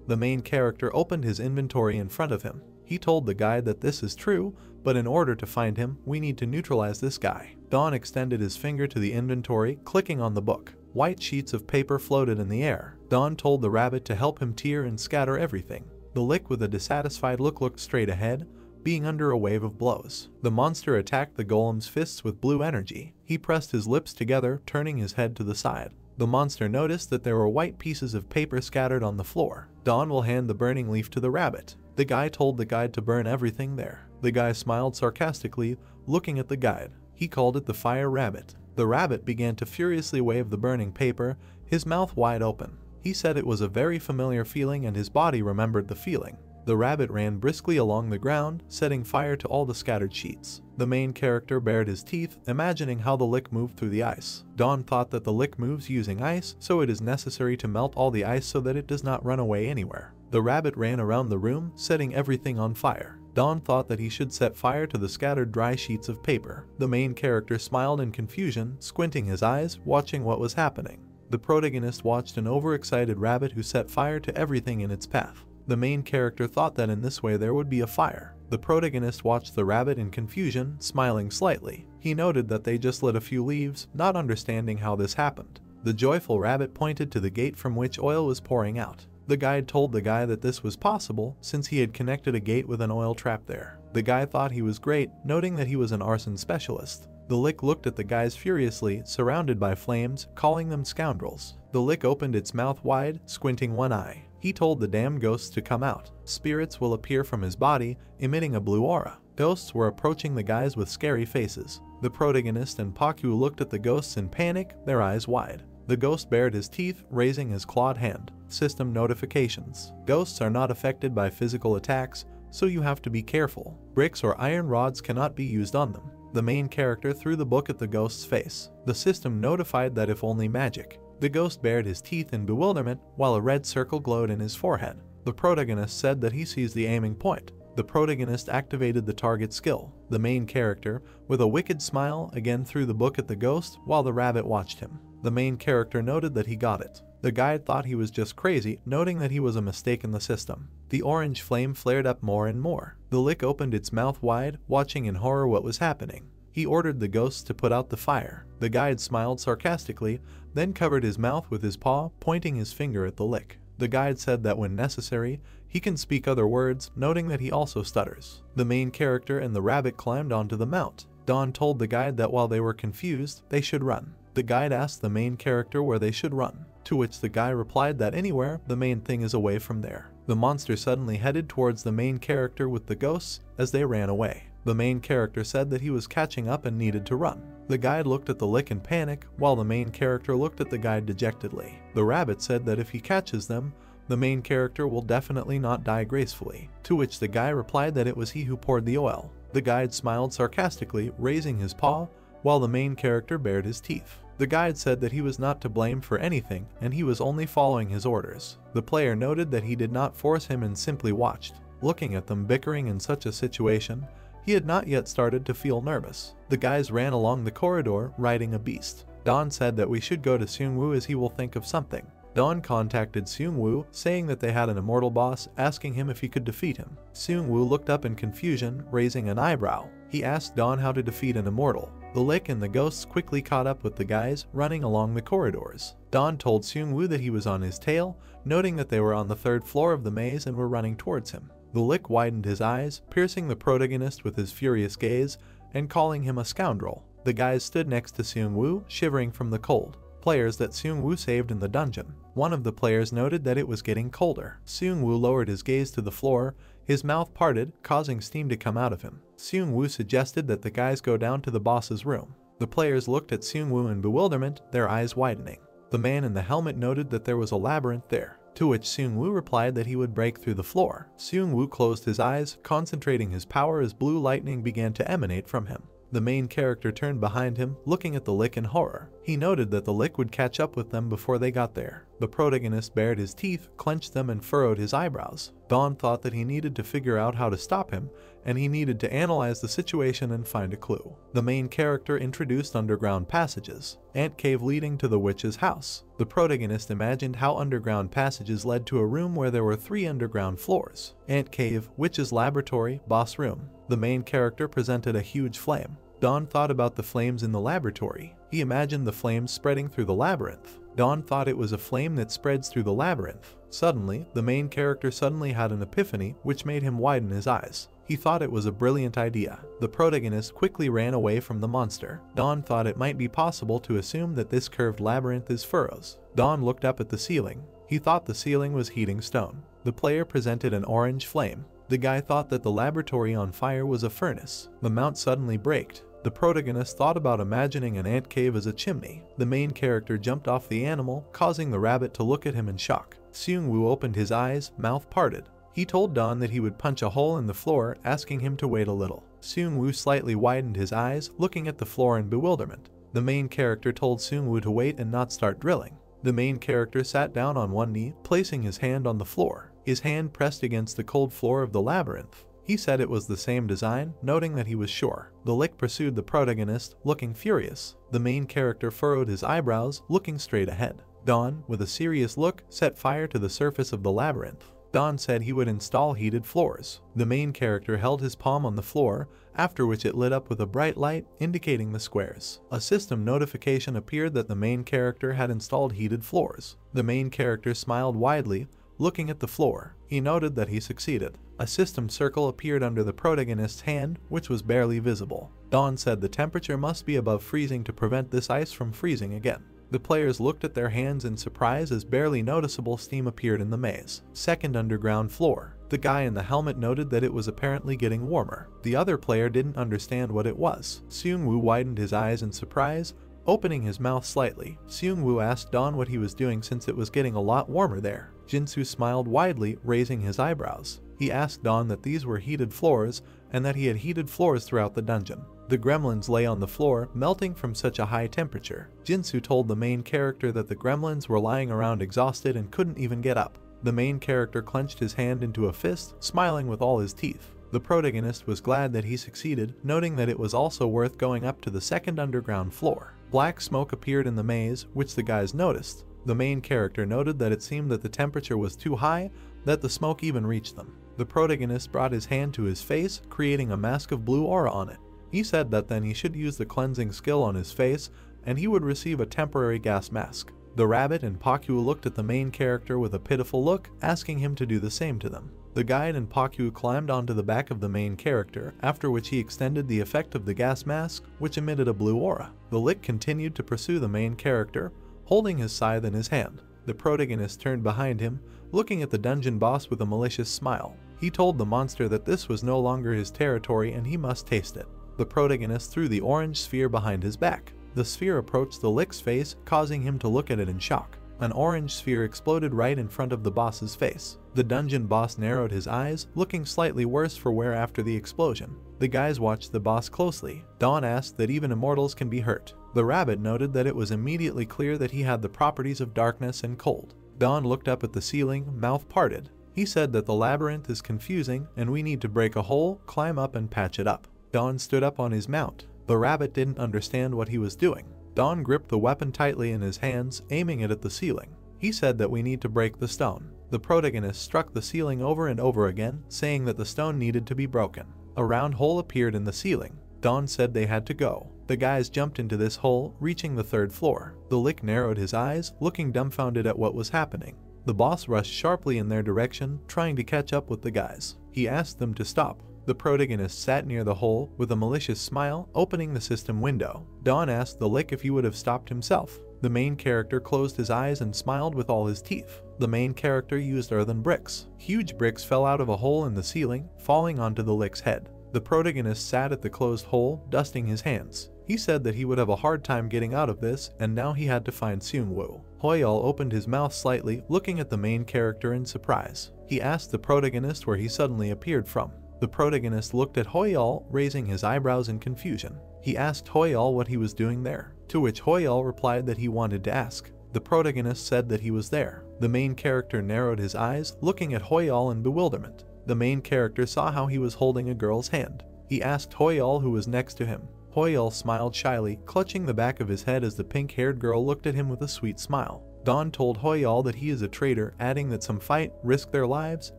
The main character opened his inventory in front of him. He told the guide that this is true, but in order to find him, we need to neutralize this guy. Dawn extended his finger to the inventory, clicking on the book. White sheets of paper floated in the air. Dawn told the rabbit to help him tear and scatter everything. The Lick with a dissatisfied look looked straight ahead, being under a wave of blows. The monster attacked the golem's fists with blue energy. He pressed his lips together, turning his head to the side. The monster noticed that there were white pieces of paper scattered on the floor. Dawn will hand the burning leaf to the rabbit. The guy told the guide to burn everything there. The guy smiled sarcastically, looking at the guide. He called it the fire rabbit. The rabbit began to furiously wave the burning paper, his mouth wide open. He said it was a very familiar feeling and his body remembered the feeling. The rabbit ran briskly along the ground, setting fire to all the scattered sheets. The main character bared his teeth, imagining how the Lick moved through the ice. Dawn thought that the Lick moves using ice, so it is necessary to melt all the ice so that it does not run away anywhere. The rabbit ran around the room, setting everything on fire. Dawn thought that he should set fire to the scattered dry sheets of paper. The main character smiled in confusion, squinting his eyes, watching what was happening. The protagonist watched an overexcited rabbit who set fire to everything in its path. The main character thought that in this way there would be a fire. The protagonist watched the rabbit in confusion, smiling slightly. He noted that they just lit a few leaves, not understanding how this happened. The joyful rabbit pointed to the gate from which oil was pouring out. The guide told the guy that this was possible since he had connected a gate with an oil trap there. The guy thought he was great, noting that he was an arson specialist. The Lick looked at the guys furiously, surrounded by flames, calling them scoundrels. The Lick opened its mouth wide, squinting one eye. He told the damned ghosts to come out. Spirits will appear from his body, emitting a blue aura. Ghosts were approaching the guys with scary faces. The protagonist and Pakyu looked at the ghosts in panic, their eyes wide. The ghost bared his teeth, raising his clawed hand. System notifications. Ghosts are not affected by physical attacks, so you have to be careful. Bricks or iron rods cannot be used on them. The main character threw the book at the ghost's face. The system notified that if only magic. The ghost bared his teeth in bewilderment, while a red circle glowed in his forehead. The protagonist said that he sees the aiming point. The protagonist activated the target skill. The main character, with a wicked smile, again threw the book at the ghost, while the rabbit watched him. The main character noted that he got it. The guide thought he was just crazy, noting that he was a mistake in the system. The orange flame flared up more and more. The Lick opened its mouth wide, watching in horror what was happening. He ordered the ghosts to put out the fire. The guide smiled sarcastically, then covered his mouth with his paw, pointing his finger at the Lick. The guide said that when necessary, he can speak other words, noting that he also stutters. The main character and the rabbit climbed onto the mount. Dawn told the guide that while they were confused, they should run. The guide asked the main character where they should run, to which the guy replied that anywhere, the main thing is away from there. The monster suddenly headed towards the main character with the ghosts as they ran away. The main character said that he was catching up and needed to run. The guide looked at the Lick in panic, while the main character looked at the guide dejectedly. The rabbit said that if he catches them, the main character will definitely not die gracefully. To which the guy replied that it was he who poured the oil. The guide smiled sarcastically, raising his paw, while the main character bared his teeth. The guide said that he was not to blame for anything and he was only following his orders. The player noted that he did not force him and simply watched. Looking at them bickering in such a situation, he had not yet started to feel nervous. The guys ran along the corridor, riding a beast. Don said that we should go to Seung-woo as he will think of something. Don contacted Seung-woo, saying that they had an immortal boss, asking him if he could defeat him. Seung-woo looked up in confusion, raising an eyebrow. He asked Don how to defeat an immortal. The Lick and the ghosts quickly caught up with the guys, running along the corridors. Don told Seung-woo that he was on his tail, noting that they were on the 3rd floor of the maze and were running towards him. The Lick widened his eyes, piercing the protagonist with his furious gaze, and calling him a scoundrel. The guys stood next to Seung-woo, shivering from the cold. Players that Seung-woo saved in the dungeon. One of the players noted that it was getting colder. Seung-woo lowered his gaze to the floor, his mouth parted, causing steam to come out of him. Seung-woo suggested that the guys go down to the boss's room. The players looked at Seung-woo in bewilderment, their eyes widening. The man in the helmet noted that there was a labyrinth there, to which Seung-woo replied that he would break through the floor. Seung-woo closed his eyes, concentrating his power as blue lightning began to emanate from him. The main character turned behind him, looking at the Lick in horror. He noted that the Lick would catch up with them before they got there. The protagonist bared his teeth, clenched them, and furrowed his eyebrows. Don thought that he needed to figure out how to stop him, and he needed to analyze the situation and find a clue. The main character introduced underground passages. Ant cave leading to the witch's house. The protagonist imagined how underground passages led to a room where there were 3 underground floors. Ant cave, witch's laboratory, boss room. The main character presented a huge flame. Don thought about the flames in the laboratory. He imagined the flames spreading through the labyrinth. Don thought it was a flame that spreads through the labyrinth. Suddenly, the main character suddenly had an epiphany, which made him widen his eyes. He thought it was a brilliant idea. The protagonist quickly ran away from the monster. Don thought it might be possible to assume that this curved labyrinth is furrows. Don looked up at the ceiling. He thought the ceiling was heating stone. The player presented an orange flame. The guy thought that the laboratory on fire was a furnace. The mount suddenly braked. The protagonist thought about imagining an ant cave as a chimney. The main character jumped off the animal, causing the rabbit to look at him in shock. Seung-woo opened his eyes, mouth parted. He told Don that he would punch a hole in the floor, asking him to wait a little. Seung-woo slightly widened his eyes, looking at the floor in bewilderment. The main character told Seung-woo to wait and not start drilling. The main character sat down on one knee, placing his hand on the floor. His hand pressed against the cold floor of the labyrinth. He said it was the same design, noting that he was sure. The Lick pursued the protagonist, looking furious. The main character furrowed his eyebrows, looking straight ahead. Don, with a serious look, set fire to the surface of the labyrinth. Don said he would install heated floors. The main character held his palm on the floor, after which it lit up with a bright light, indicating the squares. A system notification appeared that the main character had installed heated floors. The main character smiled widely, looking at the floor. He noted that he succeeded. A system circle appeared under the protagonist's hand, which was barely visible. Don said the temperature must be above freezing to prevent this ice from freezing again. The players looked at their hands in surprise as barely noticeable steam appeared in the maze. Second underground floor. The guy in the helmet noted that it was apparently getting warmer. The other player didn't understand what it was. Seung-woo widened his eyes in surprise, opening his mouth slightly. Seung-woo asked Don what he was doing since it was getting a lot warmer there. Jinsu smiled widely, raising his eyebrows. He asked Don that these were heated floors and that he had heated floors throughout the dungeon. The gremlins lay on the floor, melting from such a high temperature. Jinsu told the main character that the gremlins were lying around exhausted and couldn't even get up. The main character clenched his hand into a fist, smiling with all his teeth. The protagonist was glad that he succeeded, noting that it was also worth going up to the second underground floor. Black smoke appeared in the maze, which the guys noticed. The main character noted that it seemed that the temperature was too high, that the smoke even reached them. The protagonist brought his hand to his face, creating a mask of blue aura on it. He said that then he should use the cleansing skill on his face, and he would receive a temporary gas mask. The rabbit and Pakyu looked at the main character with a pitiful look, asking him to do the same to them. The guide and Pakyu climbed onto the back of the main character, after which he extended the effect of the gas mask, which emitted a blue aura. The Lick continued to pursue the main character, holding his scythe in his hand. The protagonist turned behind him, looking at the dungeon boss with a malicious smile. He told the monster that this was no longer his territory and he must taste it. The protagonist threw the orange sphere behind his back. The sphere approached the Lick's face, causing him to look at it in shock. An orange sphere exploded right in front of the boss's face. The dungeon boss narrowed his eyes, looking slightly worse for wear after the explosion. The guys watched the boss closely. Dawn asked that even immortals can be hurt. The rabbit noted that it was immediately clear that he had the properties of darkness and cold. Dawn looked up at the ceiling, mouth parted. He said that the labyrinth is confusing and we need to break a hole, climb up and patch it up. Dawn stood up on his mount. The rabbit didn't understand what he was doing. Dawn gripped the weapon tightly in his hands, aiming it at the ceiling. He said that we need to break the stone. The protagonist struck the ceiling over and over again, saying that the stone needed to be broken. A round hole appeared in the ceiling. Dawn said they had to go. The guys jumped into this hole, reaching the 3rd floor. The lick narrowed his eyes, looking dumbfounded at what was happening. The boss rushed sharply in their direction, trying to catch up with the guys. He asked them to stop. The protagonist sat near the hole with a malicious smile, opening the system window. Dawn asked the lick if he would have stopped himself. The main character closed his eyes and smiled with all his teeth. The main character used earthen bricks. Huge bricks fell out of a hole in the ceiling, falling onto the lick's head. The protagonist sat at the closed hole, dusting his hands. He said that he would have a hard time getting out of this, and now he had to find Seung-woo. Hoyol opened his mouth slightly, looking at the main character in surprise. He asked the protagonist where he suddenly appeared from. The protagonist looked at Hoyol, raising his eyebrows in confusion. He asked Hoyol what he was doing there, to which Hoyol replied that he wanted to ask. The protagonist said that he was there. The main character narrowed his eyes, looking at Hoyol in bewilderment. The main character saw how he was holding a girl's hand. He asked Hoyol who was next to him. Hoyol smiled shyly, clutching the back of his head as the pink-haired girl looked at him with a sweet smile. Dawn told Hoyol that he is a traitor, adding that some fight, risk their lives,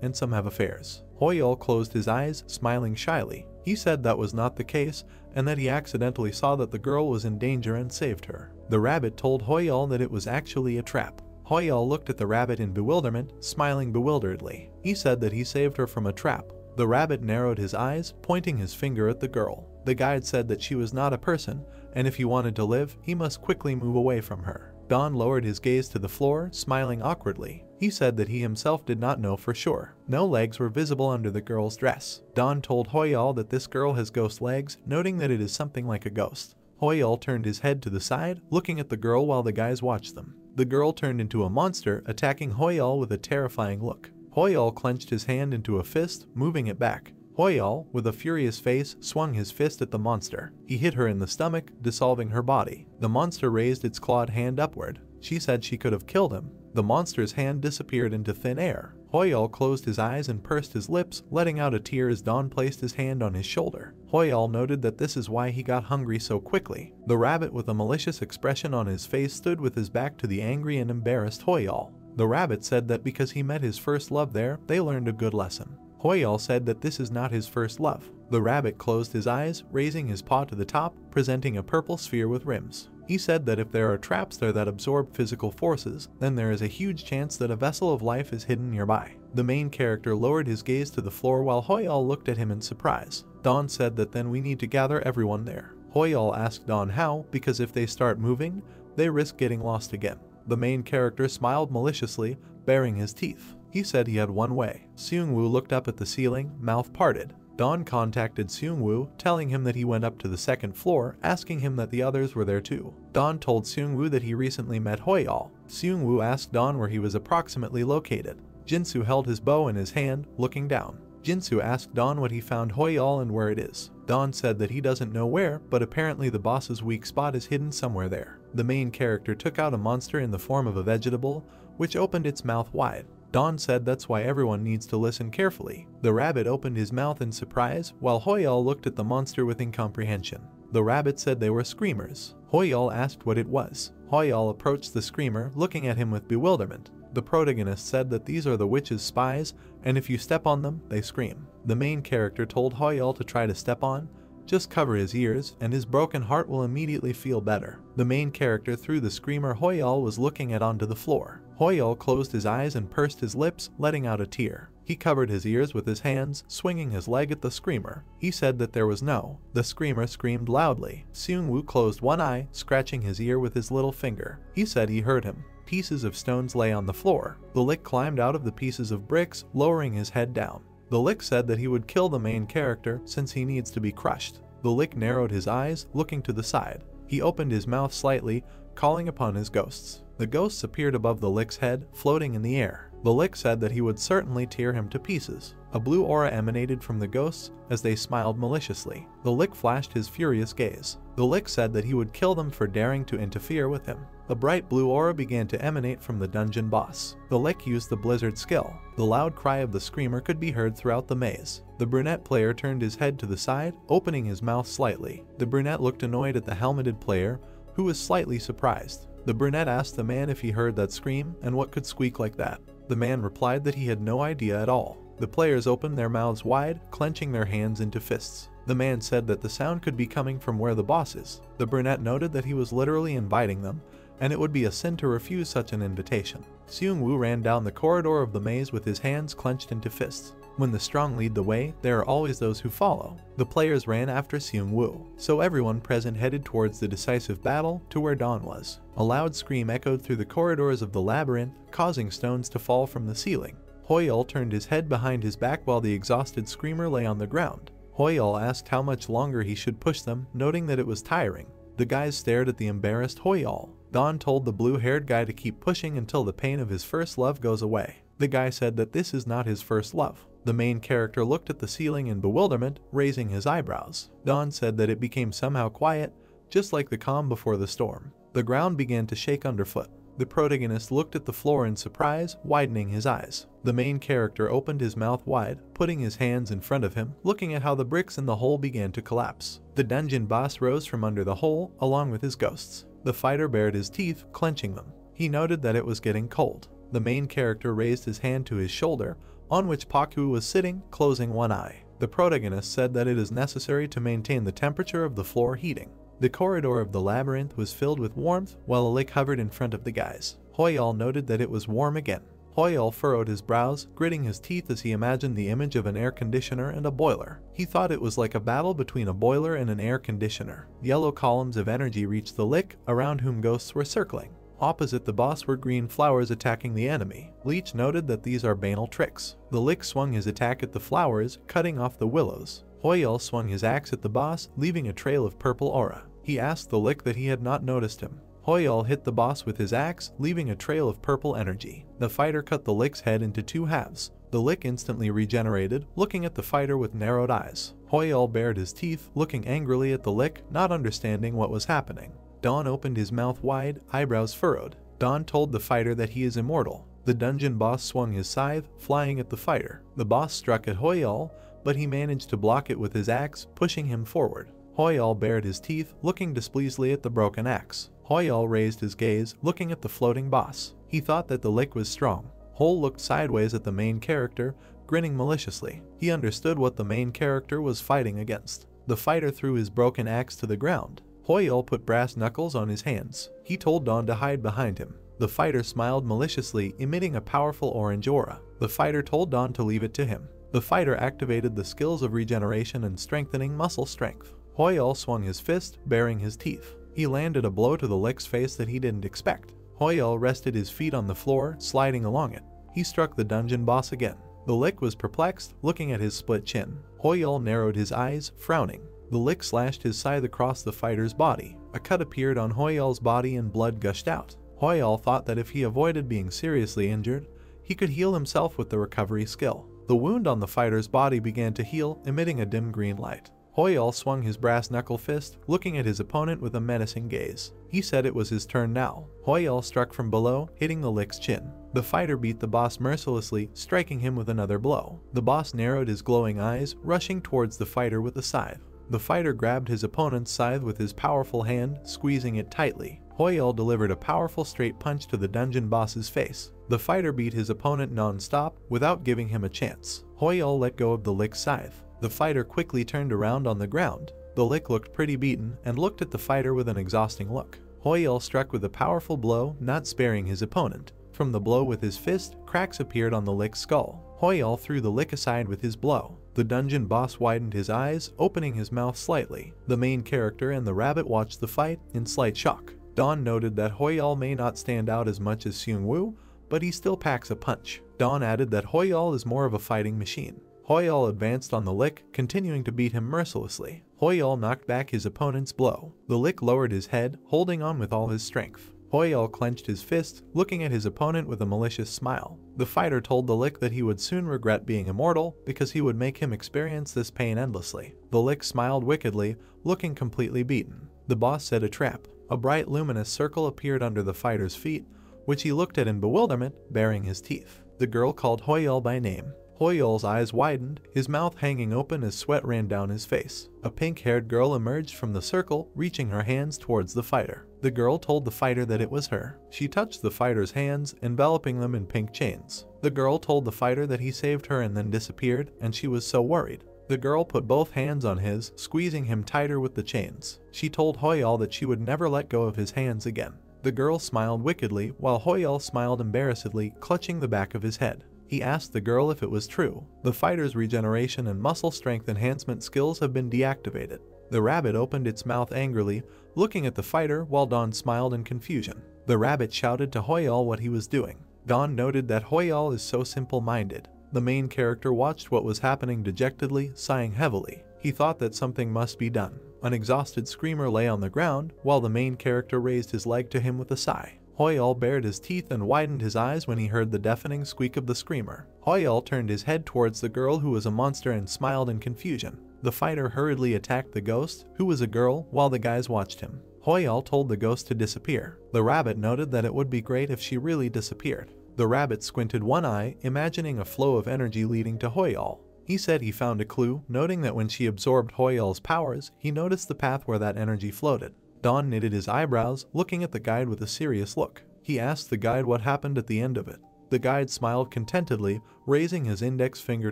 and some have affairs. Hoyol closed his eyes, smiling shyly. He said that was not the case, and that he accidentally saw that the girl was in danger and saved her. The rabbit told Hoyol that it was actually a trap. Hoyol looked at the rabbit in bewilderment, smiling bewilderedly. He said that he saved her from a trap. The rabbit narrowed his eyes, pointing his finger at the girl. The guide said that she was not a person, and if he wanted to live, he must quickly move away from her. Dawn lowered his gaze to the floor, smiling awkwardly. He said that he himself did not know for sure. No legs were visible under the girl's dress. Dawn told Hoyol that this girl has ghost legs, noting that it is something like a ghost. Hoyol turned his head to the side, looking at the girl while the guys watched them. The girl turned into a monster, attacking Hoyol with a terrifying look. Hoyol clenched his hand into a fist, moving it back. Hoyol, with a furious face, swung his fist at the monster. He hit her in the stomach, dissolving her body. The monster raised its clawed hand upward. She said she could have killed him. The monster's hand disappeared into thin air. Hoyol closed his eyes and pursed his lips, letting out a tear as Dawn placed his hand on his shoulder. Hoyol noted that this is why he got hungry so quickly. The rabbit with a malicious expression on his face stood with his back to the angry and embarrassed Hoyol. The rabbit said that because he met his first love there, they learned a good lesson. Hoyol said that this is not his first love. The rabbit closed his eyes, raising his paw to the top, presenting a purple sphere with rims. He said that if there are traps there that absorb physical forces, then there is a huge chance that a vessel of life is hidden nearby. The main character lowered his gaze to the floor while Hoyol looked at him in surprise. Dawn said that then we need to gather everyone there. Hoyol asked Dawn how, because if they start moving, they risk getting lost again. The main character smiled maliciously, baring his teeth. He said he had one way. Seung-woo looked up at the ceiling, mouth parted. Dawn contacted Seung-woo, telling him that he went up to the 2nd floor, asking him that the others were there too. Dawn told Seung-woo that he recently met Hoyol. Seung-woo asked Dawn where he was approximately located. Jinsu held his bow in his hand, looking down. Jinsu asked Dawn what he found Hoyol and where it is. Dawn said that he doesn't know where, but apparently the boss's weak spot is hidden somewhere there. The main character took out a monster in the form of a vegetable, which opened its mouth wide. Dawn said that's why everyone needs to listen carefully. The rabbit opened his mouth in surprise, while Hoyol looked at the monster with incomprehension. The rabbit said they were screamers. Hoyol asked what it was. Hoyol approached the screamer, looking at him with bewilderment. The protagonist said that these are the witch's spies, and if you step on them, they scream. The main character told Hoyol to try to step on, just cover his ears, and his broken heart will immediately feel better. The main character threw the screamer Hoyol was looking at onto the floor. Hoyol closed his eyes and pursed his lips, letting out a tear. He covered his ears with his hands, swinging his leg at the screamer. He said that there was no. The screamer screamed loudly. Seung-woo closed one eye, scratching his ear with his little finger. He said he heard him. Pieces of stones lay on the floor. The lick climbed out of the pieces of bricks, lowering his head down. The lick said that he would kill the main character since he needs to be crushed. The lick narrowed his eyes, looking to the side. He opened his mouth slightly, calling upon his ghosts. The ghosts appeared above the Lick's head, floating in the air. The Lick said that he would certainly tear him to pieces. A blue aura emanated from the ghosts as they smiled maliciously. The Lick flashed his furious gaze. The Lick said that he would kill them for daring to interfere with him. A bright blue aura began to emanate from the dungeon boss. The Lick used the blizzard skill. The loud cry of the screamer could be heard throughout the maze. The brunette player turned his head to the side, opening his mouth slightly. The brunette looked annoyed at the helmeted player, who was slightly surprised. The brunette asked the man if he heard that scream and what could squeak like that. The man replied that he had no idea at all. The players opened their mouths wide, clenching their hands into fists. The man said that the sound could be coming from where the boss is. The brunette noted that he was literally inviting them, and it would be a sin to refuse such an invitation. Seung-woo ran down the corridor of the maze with his hands clenched into fists. When the strong lead the way, there are always those who follow. The players ran after Seung-woo, so everyone present headed towards the decisive battle to where Dawn was. A loud scream echoed through the corridors of the labyrinth, causing stones to fall from the ceiling. Hoyul turned his head behind his back while the exhausted screamer lay on the ground. Hoyul asked how much longer he should push them, noting that it was tiring. The guys stared at the embarrassed Hoyul. Dawn told the blue-haired guy to keep pushing until the pain of his first love goes away. The guy said that this is not his first love. The main character looked at the ceiling in bewilderment, raising his eyebrows. Dawn said that it became somehow quiet, just like the calm before the storm. The ground began to shake underfoot. The protagonist looked at the floor in surprise, widening his eyes. The main character opened his mouth wide, putting his hands in front of him, looking at how the bricks in the hole began to collapse. The dungeon boss rose from under the hole, along with his ghosts. The fighter bared his teeth, clenching them. He noted that it was getting cold. The main character raised his hand to his shoulder, on which Paku was sitting, closing one eye. The protagonist said that it is necessary to maintain the temperature of the floor heating. The corridor of the labyrinth was filled with warmth while a Lick hovered in front of the guys. Hoyul noted that it was warm again. Hoyul furrowed his brows, gritting his teeth as he imagined the image of an air conditioner and a boiler. He thought it was like a battle between a boiler and an air conditioner. Yellow columns of energy reached the Lick, around whom ghosts were circling. Opposite the boss were green flowers attacking the enemy. Leech noted that these are banal tricks. The Lick swung his attack at the flowers, cutting off the willows. Hoyul swung his axe at the boss, leaving a trail of purple aura. He asked the Lick that he had not noticed him. Hoyul hit the boss with his axe, leaving a trail of purple energy. The fighter cut the Lick's head into two halves. The Lick instantly regenerated, looking at the fighter with narrowed eyes. Hoyul bared his teeth, looking angrily at the Lick, not understanding what was happening. Dawn opened his mouth wide, eyebrows furrowed. Dawn told the fighter that he is immortal. The dungeon boss swung his scythe, flying at the fighter. The boss struck at Hoyul, but he managed to block it with his axe, pushing him forward. Hoyul bared his teeth, looking displeasedly at the broken axe. Hoyul raised his gaze, looking at the floating boss. He thought that the Lick was strong. Hole looked sideways at the main character, grinning maliciously. He understood what the main character was fighting against. The fighter threw his broken axe to the ground. Hoyul put brass knuckles on his hands. He told Dawn to hide behind him. The fighter smiled maliciously, emitting a powerful orange aura. The fighter told Dawn to leave it to him. The fighter activated the skills of regeneration and strengthening muscle strength. Hoyul swung his fist, baring his teeth. He landed a blow to the Lick's face that he didn't expect. Hoyul rested his feet on the floor, sliding along it. He struck the dungeon boss again. The Lick was perplexed, looking at his split chin. Hoyul narrowed his eyes, frowning. The Lick slashed his scythe across the fighter's body. A cut appeared on Hoyul's body and blood gushed out. Hoyul thought that if he avoided being seriously injured, he could heal himself with the recovery skill. The wound on the fighter's body began to heal, emitting a dim green light. Hoyul swung his brass knuckle fist, looking at his opponent with a menacing gaze. He said it was his turn now. Hoyul struck from below, hitting the Lick's chin. The fighter beat the boss mercilessly, striking him with another blow. The boss narrowed his glowing eyes, rushing towards the fighter with a scythe. The fighter grabbed his opponent's scythe with his powerful hand, squeezing it tightly. Hoyul delivered a powerful straight punch to the dungeon boss's face. The fighter beat his opponent non-stop, without giving him a chance. Hoyul let go of the Lick's scythe. The fighter quickly turned around on the ground. The Lick looked pretty beaten and looked at the fighter with an exhausting look. Hoyul struck with a powerful blow, not sparing his opponent. From the blow with his fist, cracks appeared on the Lick's skull. Hoyul threw the Lick aside with his blow. The dungeon boss widened his eyes, opening his mouth slightly. The main character and the rabbit watched the fight in slight shock. Dawn noted that Hoyul may not stand out as much as Seung-woo, but he still packs a punch. Dawn added that Hoyul is more of a fighting machine. Hoyul advanced on the Lick, continuing to beat him mercilessly. Hoyul knocked back his opponent's blow. The Lick lowered his head, holding on with all his strength. Hoyol clenched his fist, looking at his opponent with a malicious smile. The fighter told the Lick that he would soon regret being immortal because he would make him experience this pain endlessly. The Lick smiled wickedly, looking completely beaten. The boss set a trap. A bright luminous circle appeared under the fighter's feet, which he looked at in bewilderment, baring his teeth. The girl called Hoyol by name. Hoyol's eyes widened, his mouth hanging open as sweat ran down his face. A pink-haired girl emerged from the circle, reaching her hands towards the fighter. The girl told the fighter that it was her. She touched the fighter's hands, enveloping them in pink chains. The girl told the fighter that he saved her and then disappeared, and she was so worried. The girl put both hands on his, squeezing him tighter with the chains. She told Hoyol that she would never let go of his hands again. The girl smiled wickedly, while Hoyol smiled embarrassedly, clutching the back of his head. He asked the girl if it was true. The fighter's regeneration and muscle strength enhancement skills have been deactivated. The rabbit opened its mouth angrily, looking at the fighter while Dawn smiled in confusion. The rabbit shouted to Hoyol what he was doing. Dawn noted that Hoyol is so simple-minded. The main character watched what was happening dejectedly, sighing heavily. He thought that something must be done. An exhausted screamer lay on the ground, while the main character raised his leg to him with a sigh. Hoyol bared his teeth and widened his eyes when he heard the deafening squeak of the screamer. Hoyol turned his head towards the girl who was a monster and smiled in confusion. The fighter hurriedly attacked the ghost, who was a girl, while the guys watched him. Hoyol told the ghost to disappear. The rabbit noted that it would be great if she really disappeared. The rabbit squinted one eye, imagining a flow of energy leading to Hoyol. He said he found a clue, noting that when she absorbed Hoyol's powers, he noticed the path where that energy floated. Dawn knitted his eyebrows, looking at the guide with a serious look. He asked the guide what happened at the end of it. The guide smiled contentedly, raising his index finger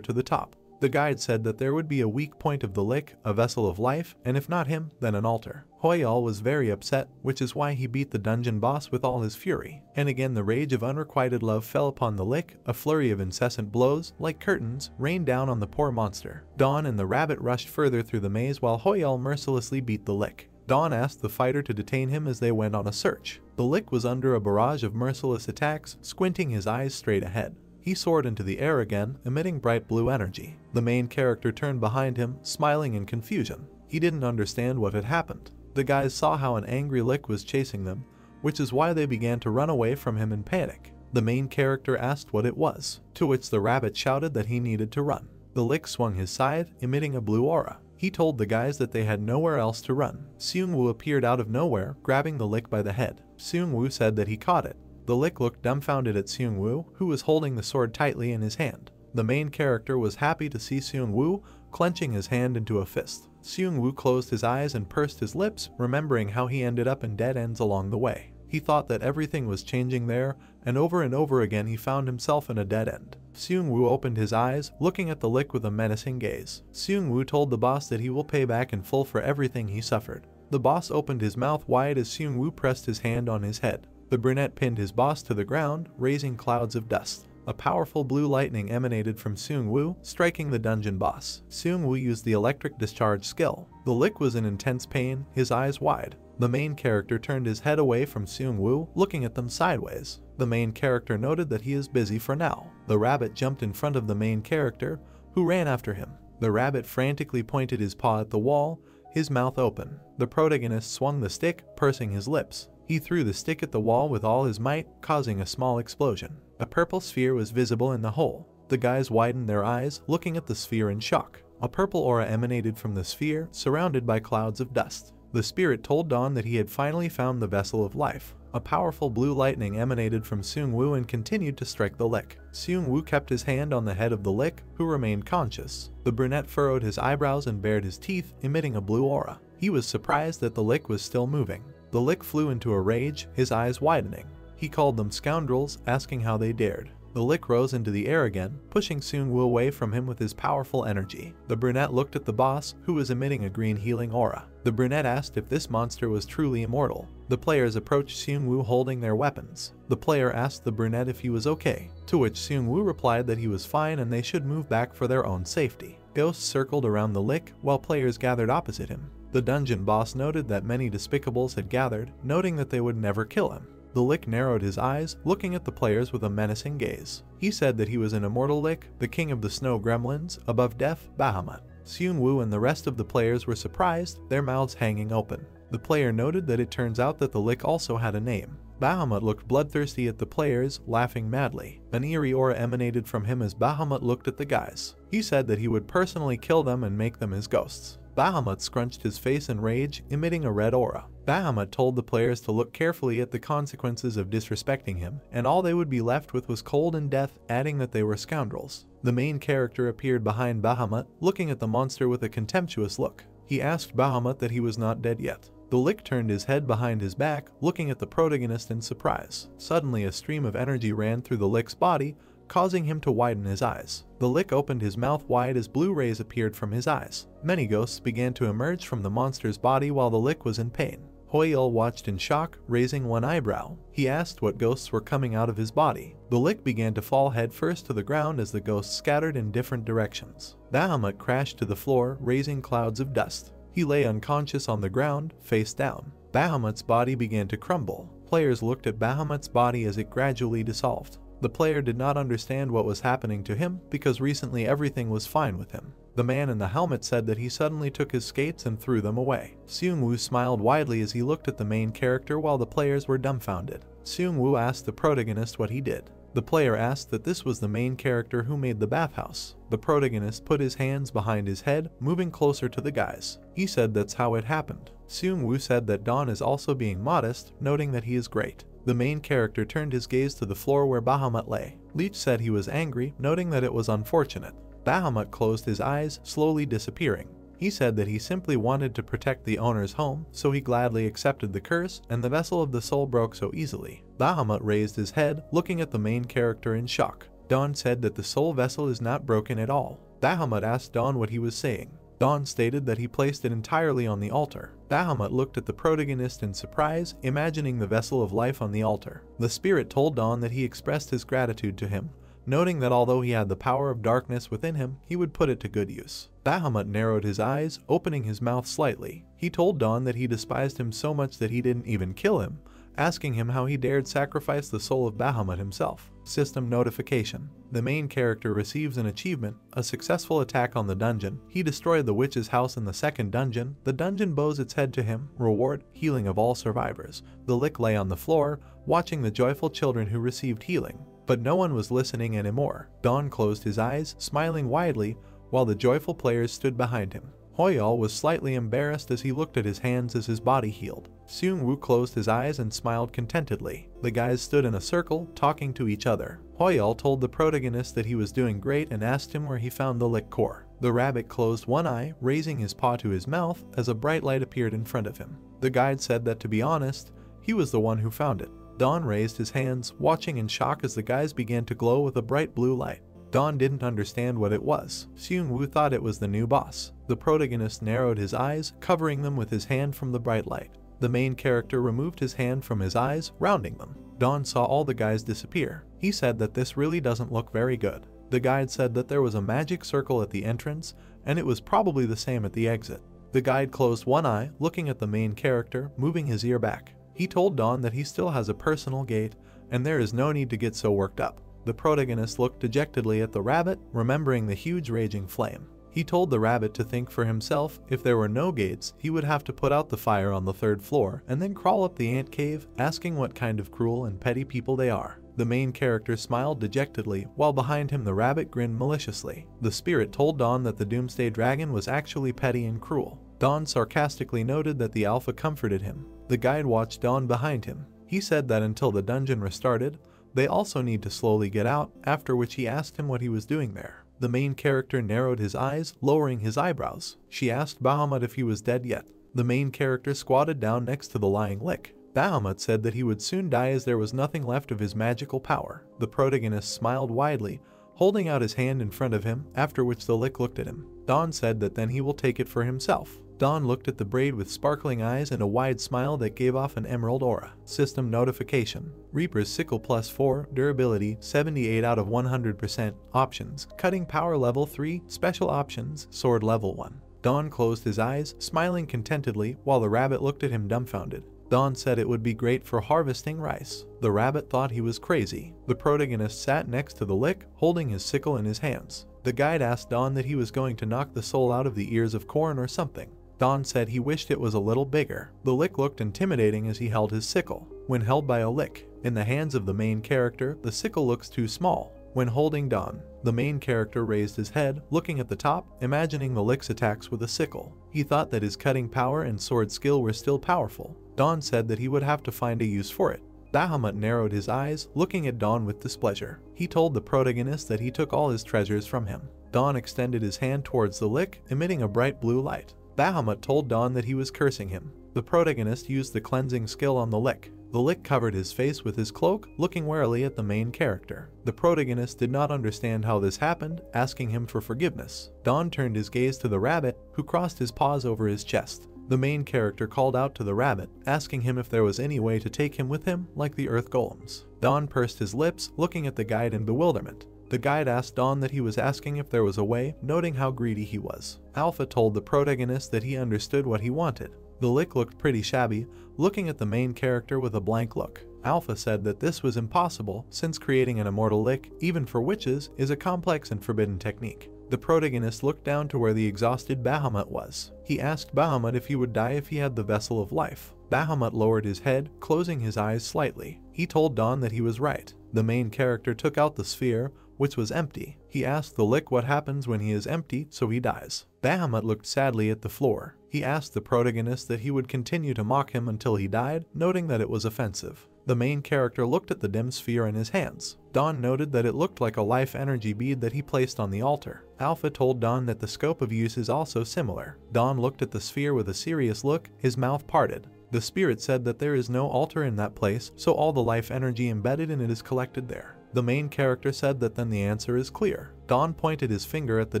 to the top. The guide said that there would be a weak point of the Lick, a vessel of life, and if not him, then an altar. Hoyol was very upset, which is why he beat the dungeon boss with all his fury. And again the rage of unrequited love fell upon the Lick, a flurry of incessant blows, like curtains, rained down on the poor monster. Dawn and the rabbit rushed further through the maze while Hoyol mercilessly beat the Lick. Dawn asked the fighter to detain him as they went on a search. The Lick was under a barrage of merciless attacks, squinting his eyes straight ahead. He soared into the air again, emitting bright blue energy. The main character turned behind him, smiling in confusion. He didn't understand what had happened. The guys saw how an angry Lick was chasing them, which is why they began to run away from him in panic. The main character asked what it was, to which the rabbit shouted that he needed to run. The Lick swung his scythe, emitting a blue aura. He told the guys that they had nowhere else to run. Seung-woo appeared out of nowhere, grabbing the Lick by the head. Seung-woo said that he caught it. The Lick looked dumbfounded at Seung-woo, who was holding the sword tightly in his hand. The main character was happy to see Seung-woo, clenching his hand into a fist. Seung-woo closed his eyes and pursed his lips, remembering how he ended up in dead ends along the way. He thought that everything was changing there, and over again he found himself in a dead end. Seung-woo opened his eyes, looking at the Lick with a menacing gaze. Seung-woo told the boss that he will pay back in full for everything he suffered. The boss opened his mouth wide as Seung-woo pressed his hand on his head. The brunette pinned his boss to the ground, raising clouds of dust. A powerful blue lightning emanated from Seung-woo, striking the dungeon boss. Seung-woo used the electric discharge skill. The Lick was in intense pain, his eyes wide. The main character turned his head away from Seung-woo, looking at them sideways. The main character noted that he is busy for now. The rabbit jumped in front of the main character, who ran after him. The rabbit frantically pointed his paw at the wall, his mouth open. The protagonist swung the stick, pursing his lips. He threw the stick at the wall with all his might, causing a small explosion. A purple sphere was visible in the hole. The guys widened their eyes, looking at the sphere in shock. A purple aura emanated from the sphere, surrounded by clouds of dust. The spirit told Dawn that he had finally found the vessel of life. A powerful blue lightning emanated from Seung-woo and continued to strike the Lick. Seung-woo kept his hand on the head of the Lick, who remained conscious. The brunette furrowed his eyebrows and bared his teeth, emitting a blue aura. He was surprised that the Lick was still moving. The Lick flew into a rage, his eyes widening. He called them scoundrels, asking how they dared. The Lick rose into the air again, pushing Seung-woo away from him with his powerful energy. The brunette looked at the boss, who was emitting a green healing aura. The brunette asked if this monster was truly immortal. The players approached Seung-woo holding their weapons. The player asked the brunette if he was okay, to which Seung-woo replied that he was fine and they should move back for their own safety. Ghosts circled around the Lick, while players gathered opposite him. The dungeon boss noted that many despicables had gathered, noting that they would never kill him. The Lick narrowed his eyes, looking at the players with a menacing gaze. He said that he was an immortal Lick, the king of the snow gremlins, above death, Bahamut. Seung-woo and the rest of the players were surprised, their mouths hanging open. The player noted that it turns out that the Lick also had a name. Bahamut looked bloodthirsty at the players, laughing madly. An eerie aura emanated from him as Bahamut looked at the guys. He said that he would personally kill them and make them his ghosts. Bahamut scrunched his face in rage, emitting a red aura. Bahamut told the players to look carefully at the consequences of disrespecting him, and all they would be left with was cold and death, adding that they were scoundrels. The main character appeared behind Bahamut, looking at the monster with a contemptuous look. He asked Bahamut that he was not dead yet. The Lick turned his head behind his back, looking at the protagonist in surprise. Suddenly a stream of energy ran through the Lick's body, causing him to widen his eyes. The Lick opened his mouth wide as blue rays appeared from his eyes. Many ghosts began to emerge from the monster's body while the Lick was in pain. Hoyul watched in shock, raising one eyebrow. He asked what ghosts were coming out of his body. The Lick began to fall headfirst to the ground as the ghosts scattered in different directions. Bahamut crashed to the floor, raising clouds of dust. He lay unconscious on the ground, face down. Bahamut's body began to crumble. Players looked at Bahamut's body as it gradually dissolved. The player did not understand what was happening to him because recently everything was fine with him. The man in the helmet said that he suddenly took his skates and threw them away. Seung-woo smiled widely as he looked at the main character while the players were dumbfounded. Seung-woo asked the protagonist what he did. The player asked that this was the main character who made the bathhouse. The protagonist put his hands behind his head, moving closer to the guys. He said that's how it happened. Seung-woo said that Dawn is also being modest, noting that he is great. The main character turned his gaze to the floor where Bahamut lay. Leech said he was angry, noting that it was unfortunate. Bahamut closed his eyes, slowly disappearing. He said that he simply wanted to protect the owner's home, so he gladly accepted the curse, and the vessel of the soul broke so easily. Bahamut raised his head, looking at the main character in shock. Dawn said that the soul vessel is not broken at all. Bahamut asked Dawn what he was saying. Dawn stated that he placed it entirely on the altar. Bahamut looked at the protagonist in surprise, imagining the vessel of life on the altar. The spirit told Dawn that he expressed his gratitude to him, noting that although he had the power of darkness within him, he would put it to good use. Bahamut narrowed his eyes, opening his mouth slightly. He told Dawn that he despised him so much that he didn't even kill him, asking him how he dared sacrifice the soul of Bahamut himself. System notification. The main character receives an achievement, a successful attack on the dungeon. He destroyed the witch's house in the second dungeon. The dungeon bows its head to him. Reward, healing of all survivors. The Lick lay on the floor, watching the joyful children who received healing. But no one was listening anymore. Dawn closed his eyes, smiling widely, while the joyful players stood behind him. Hoyul was slightly embarrassed as he looked at his hands as his body healed. Seung-woo closed his eyes and smiled contentedly. The guys stood in a circle, talking to each other. Hoyul told the protagonist that he was doing great and asked him where he found the Lick core. The rabbit closed one eye, raising his paw to his mouth as a bright light appeared in front of him. The guide said that to be honest, he was the one who found it. Dawn raised his hands, watching in shock as the guys began to glow with a bright blue light. Dawn didn't understand what it was. Seung-woo thought it was the new boss. The protagonist narrowed his eyes, covering them with his hand from the bright light. The main character removed his hand from his eyes, rounding them. Dawn saw all the guys disappear. He said that this really doesn't look very good. The guide said that there was a magic circle at the entrance, and it was probably the same at the exit. The guide closed one eye, looking at the main character, moving his ear back. He told Dawn that he still has a personal gate, and there is no need to get so worked up. The protagonist looked dejectedly at the rabbit, remembering the huge raging flame. He told the rabbit to think for himself. If there were no gates, he would have to put out the fire on the third floor and then crawl up the ant cave, asking what kind of cruel and petty people they are. The main character smiled dejectedly, while behind him the rabbit grinned maliciously. The spirit told Dawn that the Doomsday Dragon was actually petty and cruel. Dawn sarcastically noted that the alpha comforted him. The guide watched Dawn behind him. He said that until the dungeon restarted, they also need to slowly get out, after which he asked him what he was doing there. The main character narrowed his eyes, lowering his eyebrows. She asked Bahamut if he was dead yet. The main character squatted down next to the lying Lick. Bahamut said that he would soon die as there was nothing left of his magical power. The protagonist smiled widely, holding out his hand in front of him, after which the Lick looked at him. Dawn said that then he will take it for himself. Dawn looked at the braid with sparkling eyes and a wide smile that gave off an emerald aura. System notification. Reaper's Sickle +4, durability 78 out of 100%, options, cutting power level 3, special options, sword level 1. Dawn closed his eyes, smiling contentedly, while the rabbit looked at him dumbfounded. Dawn said it would be great for harvesting rice. The rabbit thought he was crazy. The protagonist sat next to the Lick, holding his sickle in his hands. The guide asked Dawn that he was going to knock the soul out of the ears of corn or something. Don said he wished it was a little bigger. The lick looked intimidating as he held his sickle. When held by a lick in the hands of the main character, the sickle looks too small. When holding Don, the main character raised his head, looking at the top, imagining the lick's attacks with a sickle. He thought that his cutting power and sword skill were still powerful. Don said that he would have to find a use for it. Bahamut narrowed his eyes, looking at Don with displeasure. He told the protagonist that he took all his treasures from him. Don extended his hand towards the lick, emitting a bright blue light. Bahamut told Don that he was cursing him. The protagonist used the cleansing skill on the lick. The lick covered his face with his cloak, looking warily at the main character. The protagonist did not understand how this happened, asking him for forgiveness. Don turned his gaze to the rabbit, who crossed his paws over his chest. The main character called out to the rabbit, asking him if there was any way to take him with him, like the earth golems. Don pursed his lips, looking at the guide in bewilderment. The guide asked Don that he was asking if there was a way, noting how greedy he was. Alpha told the protagonist that he understood what he wanted. The lick looked pretty shabby, looking at the main character with a blank look. Alpha said that this was impossible, since creating an immortal lick, even for witches, is a complex and forbidden technique. The protagonist looked down to where the exhausted Bahamut was. He asked Bahamut if he would die if he had the vessel of life. Bahamut lowered his head, closing his eyes slightly. He told Don that he was right. The main character took out the sphere, which was empty. He asked the lick what happens when he is empty, so he dies. Bahamut looked sadly at the floor. He asked the protagonist that he would continue to mock him until he died, noting that it was offensive. The main character looked at the dim sphere in his hands. Don noted that it looked like a life energy bead that he placed on the altar. Alpha told Don that the scope of use is also similar. Don looked at the sphere with a serious look, his mouth parted. The spirit said that there is no altar in that place, so all the life energy embedded in it is collected there. The main character said that then the answer is clear. Don pointed his finger at the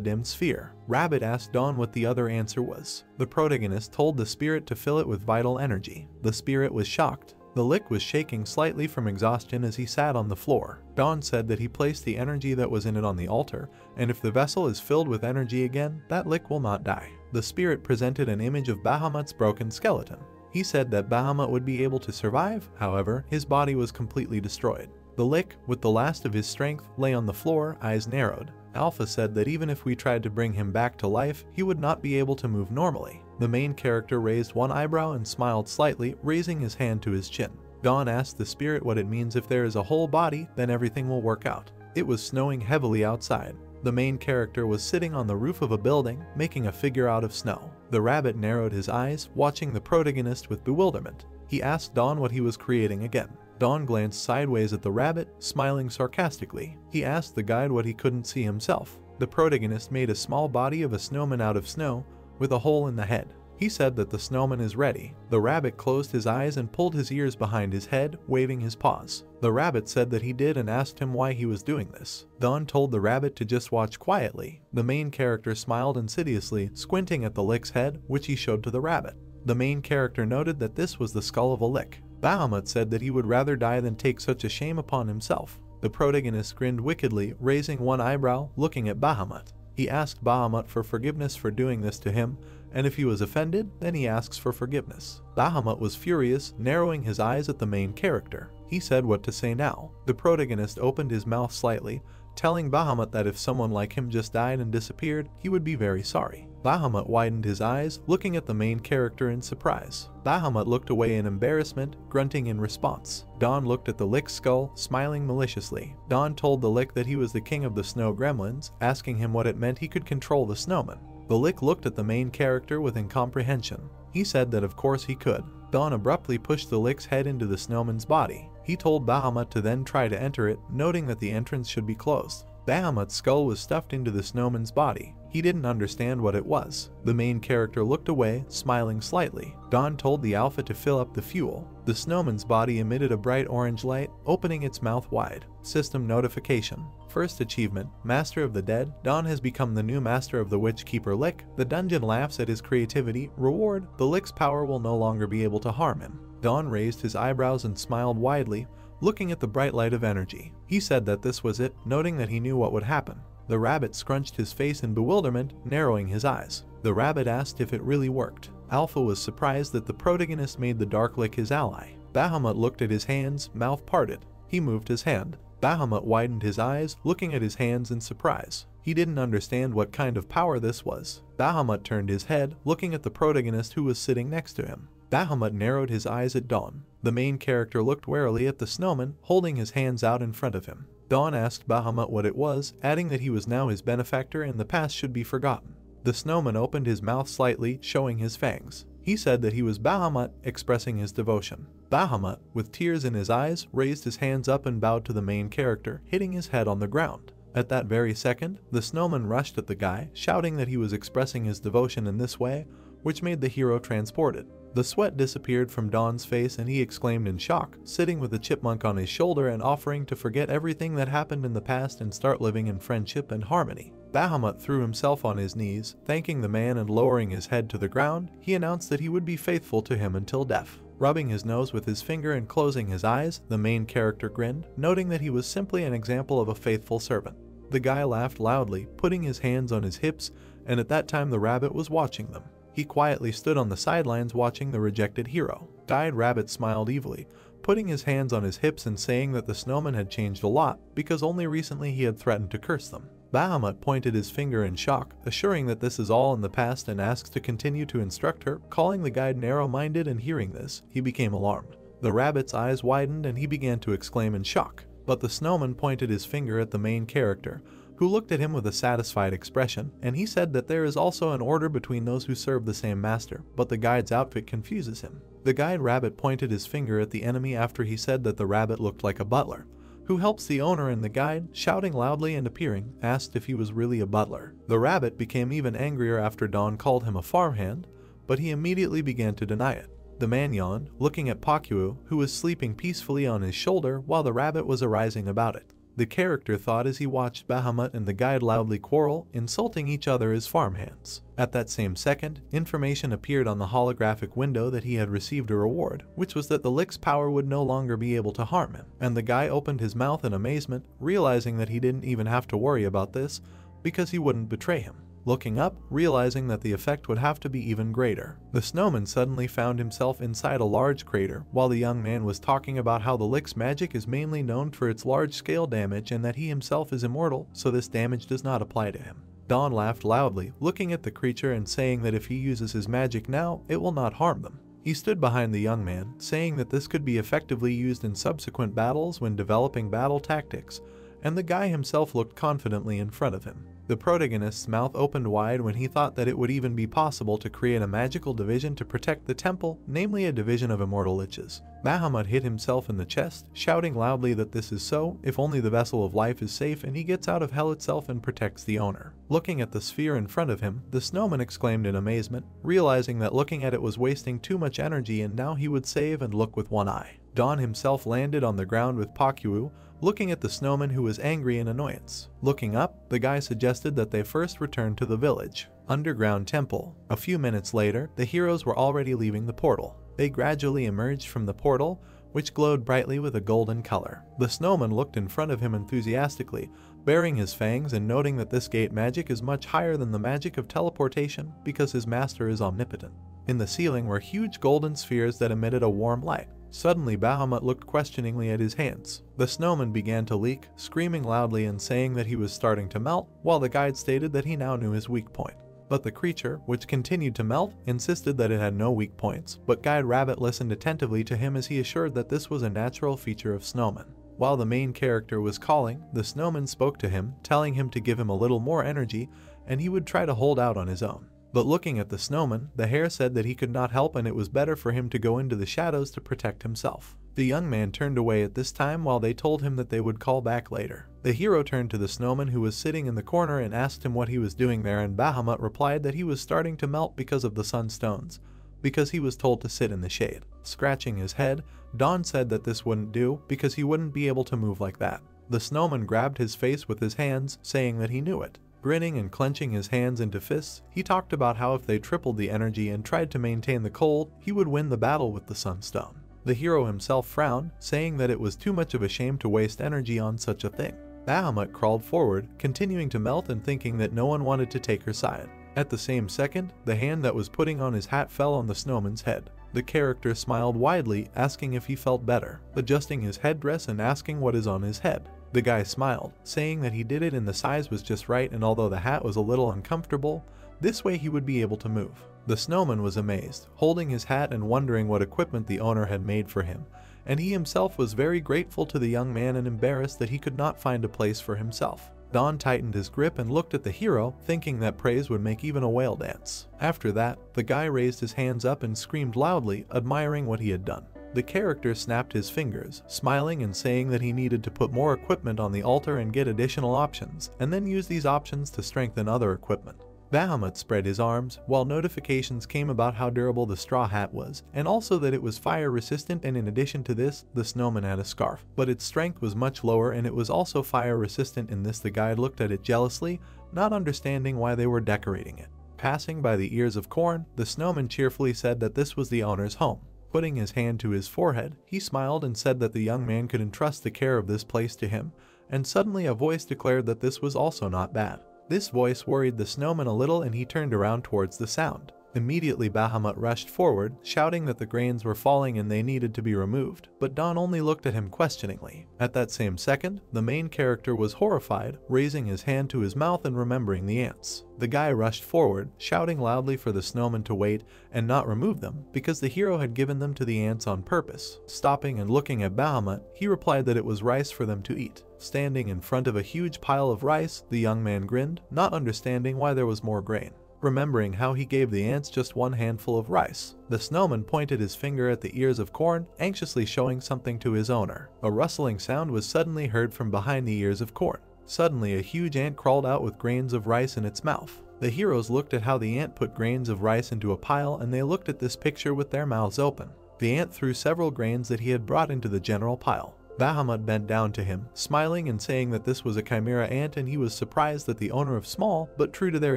dim sphere. Rabbit asked Don what the other answer was. The protagonist told the spirit to fill it with vital energy. The spirit was shocked. The lick was shaking slightly from exhaustion as he sat on the floor. Don said that he placed the energy that was in it on the altar, and if the vessel is filled with energy again, that lick will not die. The spirit presented an image of Bahamut's broken skeleton. He said that Bahamut would be able to survive, however, his body was completely destroyed. The lick, with the last of his strength, lay on the floor, eyes narrowed. Alpha said that even if we tried to bring him back to life, he would not be able to move normally. The main character raised one eyebrow and smiled slightly, raising his hand to his chin. Don asked the spirit what it means if there is a whole body, then everything will work out. It was snowing heavily outside. The main character was sitting on the roof of a building, making a figure out of snow. The rabbit narrowed his eyes, watching the protagonist with bewilderment. He asked Don what he was creating again. Don glanced sideways at the rabbit, smiling sarcastically. He asked the guide what he couldn't see himself. The protagonist made a small body of a snowman out of snow, with a hole in the head. He said that the snowman is ready. The rabbit closed his eyes and pulled his ears behind his head, waving his paws. The rabbit said that he did and asked him why he was doing this. Don told the rabbit to just watch quietly. The main character smiled insidiously, squinting at the lick's head, which he showed to the rabbit. The main character noted that this was the skull of a lick. Bahamut said that he would rather die than take such a shame upon himself. The protagonist grinned wickedly, raising one eyebrow, looking at Bahamut. He asked Bahamut for forgiveness for doing this to him, and if he was offended, then he asks for forgiveness. Bahamut was furious, narrowing his eyes at the main character. He said what to say now. The protagonist opened his mouth slightly, telling Bahamut that if someone like him just died and disappeared, he would be very sorry. Bahamut widened his eyes, looking at the main character in surprise. Bahamut looked away in embarrassment, grunting in response. Don looked at the lick's skull, smiling maliciously. Don told the lick that he was the king of the snow gremlins, asking him what it meant he could control the snowman. The lick looked at the main character with incomprehension. He said that of course he could. Don abruptly pushed the lick's head into the snowman's body. He told Bahamut to then try to enter it, noting that the entrance should be closed. Bahamut's skull was stuffed into the snowman's body. He didn't understand what it was. The main character looked away, smiling slightly. Don told the alpha to fill up the fuel. The snowman's body emitted a bright orange light, opening its mouth wide. System notification. First achievement, Master of the Dead. Don has become the new master of the Witch Keeper Lick. The dungeon laughs at his creativity. Reward, the Lick's power will no longer be able to harm him. Don raised his eyebrows and smiled widely, looking at the bright light of energy. He said that this was it, noting that he knew what would happen. The rabbit scrunched his face in bewilderment, narrowing his eyes. The rabbit asked if it really worked. Alpha was surprised that the protagonist made the dark lick his ally. Bahamut looked at his hands, mouth parted. He moved his hand. Bahamut widened his eyes, looking at his hands in surprise. He didn't understand what kind of power this was. Bahamut turned his head, looking at the protagonist who was sitting next to him. Bahamut narrowed his eyes at Dawn. The main character looked warily at the snowman, holding his hands out in front of him. Dawn asked Bahamut what it was, adding that he was now his benefactor and the past should be forgotten. The snowman opened his mouth slightly, showing his fangs. He said that he was Bahamut, expressing his devotion. Bahamut, with tears in his eyes, raised his hands up and bowed to the main character, hitting his head on the ground. At that very second, the snowman rushed at the guy, shouting that he was expressing his devotion in this way, which made the hero transported. The sweat disappeared from Dawn's face and he exclaimed in shock, sitting with the chipmunk on his shoulder and offering to forget everything that happened in the past and start living in friendship and harmony. Bahamut threw himself on his knees, thanking the man, and lowering his head to the ground, he announced that he would be faithful to him until death. Rubbing his nose with his finger and closing his eyes, the main character grinned, noting that he was simply an example of a faithful servant. The guy laughed loudly, putting his hands on his hips, and at that time the rabbit was watching them. He quietly stood on the sidelines watching the rejected hero. Guide Rabbit smiled evilly, putting his hands on his hips and saying that the snowman had changed a lot because only recently he had threatened to curse them. Bahamut pointed his finger in shock, assuring that this is all in the past and asked to continue to instruct her, calling the guide narrow-minded, and hearing this, he became alarmed. The rabbit's eyes widened and he began to exclaim in shock, but the snowman pointed his finger at the main character, who looked at him with a satisfied expression, and he said that there is also an order between those who serve the same master, but the guide's outfit confuses him. The guide rabbit pointed his finger at the enemy after he said that the rabbit looked like a butler, who helps the owner, and the guide, shouting loudly and appearing, asked if he was really a butler. The rabbit became even angrier after Dawn called him a farmhand, but he immediately began to deny it. The man yawned, looking at Pakyu, who was sleeping peacefully on his shoulder while the rabbit was arising about it. The character thought as he watched Bahamut and the guide loudly quarrel, insulting each other as farmhands. At that same second, information appeared on the holographic window that he had received a reward, which was that the lick's power would no longer be able to harm him, and the guy opened his mouth in amazement, realizing that he didn't even have to worry about this because he wouldn't betray him. Looking up, realizing that the effect would have to be even greater. The snowman suddenly found himself inside a large crater, while the young man was talking about how the lick's magic is mainly known for its large-scale damage and that he himself is immortal, so this damage does not apply to him. Dawn laughed loudly, looking at the creature and saying that if he uses his magic now, it will not harm them. He stood behind the young man, saying that this could be effectively used in subsequent battles when developing battle tactics, and the guy himself looked confidently in front of him. The protagonist's mouth opened wide when he thought that it would even be possible to create a magical division to protect the temple, namely a division of immortal liches. Bahamut hit himself in the chest, shouting loudly that this is so, if only the vessel of life is safe and he gets out of hell itself and protects the owner. Looking at the sphere in front of him, the snowman exclaimed in amazement, realizing that looking at it was wasting too much energy and now he would save and look with one eye. Dawn himself landed on the ground with Pakyu, looking at the snowman who was angry in annoyance. Looking up, the guy suggested that they first return to the village underground temple. A few minutes later, the heroes were already leaving the portal. They gradually emerged from the portal, which glowed brightly with a golden color. The snowman looked in front of him enthusiastically, baring his fangs and noting that this gate magic is much higher than the magic of teleportation because his master is omnipotent. In the ceiling were huge golden spheres that emitted a warm light. Suddenly, Bahamut looked questioningly at his hands. The snowman began to leak, screaming loudly and saying that he was starting to melt, while the guide stated that he now knew his weak point. But the creature, which continued to melt, insisted that it had no weak points, but Guide Rabbit listened attentively to him as he assured that this was a natural feature of snowmen. While the main character was calling, the snowman spoke to him, telling him to give him a little more energy, and he would try to hold out on his own. But looking at the snowman, the hare said that he could not help and it was better for him to go into the shadows to protect himself. The young man turned away at this time while they told him that they would call back later. The hero turned to the snowman who was sitting in the corner and asked him what he was doing there, and Bahamut replied that he was starting to melt because of the sunstones, because he was told to sit in the shade. Scratching his head, Dawn said that this wouldn't do because he wouldn't be able to move like that. The snowman grabbed his face with his hands, saying that he knew it. Grinning and clenching his hands into fists, he talked about how if they tripled the energy and tried to maintain the cold, he would win the battle with the sunstone. The hero himself frowned, saying that it was too much of a shame to waste energy on such a thing. Bahamut crawled forward, continuing to melt and thinking that no one wanted to take her side. At the same second, the hand that was putting on his hat fell on the snowman's head. The character smiled widely, asking if he felt better, adjusting his headdress and asking what is on his head. The guy smiled, saying that he did it and the size was just right, and although the hat was a little uncomfortable, this way he would be able to move. The snowman was amazed, holding his hat and wondering what equipment the owner had made for him, and he himself was very grateful to the young man and embarrassed that he could not find a place for himself. Don tightened his grip and looked at the hero, thinking that praise would make even a whale dance. After that, the guy raised his hands up and screamed loudly, admiring what he had done. The character snapped his fingers, smiling and saying that he needed to put more equipment on the altar and get additional options, and then use these options to strengthen other equipment. Bahamut spread his arms, while notifications came about how durable the straw hat was, and also that it was fire resistant, and in addition to this, the snowman had a scarf, but its strength was much lower and it was also fire resistant. In this, the guide looked at it jealously, not understanding why they were decorating it. Passing by the ears of corn, the snowman cheerfully said that this was the owner's home. Putting his hand to his forehead, he smiled and said that the young man could entrust the care of this place to him, and suddenly a voice declared that this was also not bad. This voice worried the snowman a little and he turned around towards the sound. Immediately Bahamut rushed forward, shouting that the grains were falling and they needed to be removed, but Don only looked at him questioningly. At that same second, the main character was horrified, raising his hand to his mouth and remembering the ants. The guy rushed forward, shouting loudly for the snowman to wait and not remove them, because the hero had given them to the ants on purpose. Stopping and looking at Bahamut, he replied that it was rice for them to eat. Standing in front of a huge pile of rice, the young man grinned, not understanding why there was more grain. Remembering how he gave the ants just one handful of rice, the snowman pointed his finger at the ears of corn, anxiously showing something to his owner. A rustling sound was suddenly heard from behind the ears of corn. Suddenly a huge ant crawled out with grains of rice in its mouth. The heroes looked at how the ant put grains of rice into a pile, and they looked at this picture with their mouths open. The ant threw several grains that he had brought into the general pile. Bahamut bent down to him, smiling and saying that this was a chimera ant, and he was surprised that the owner of small, but true to their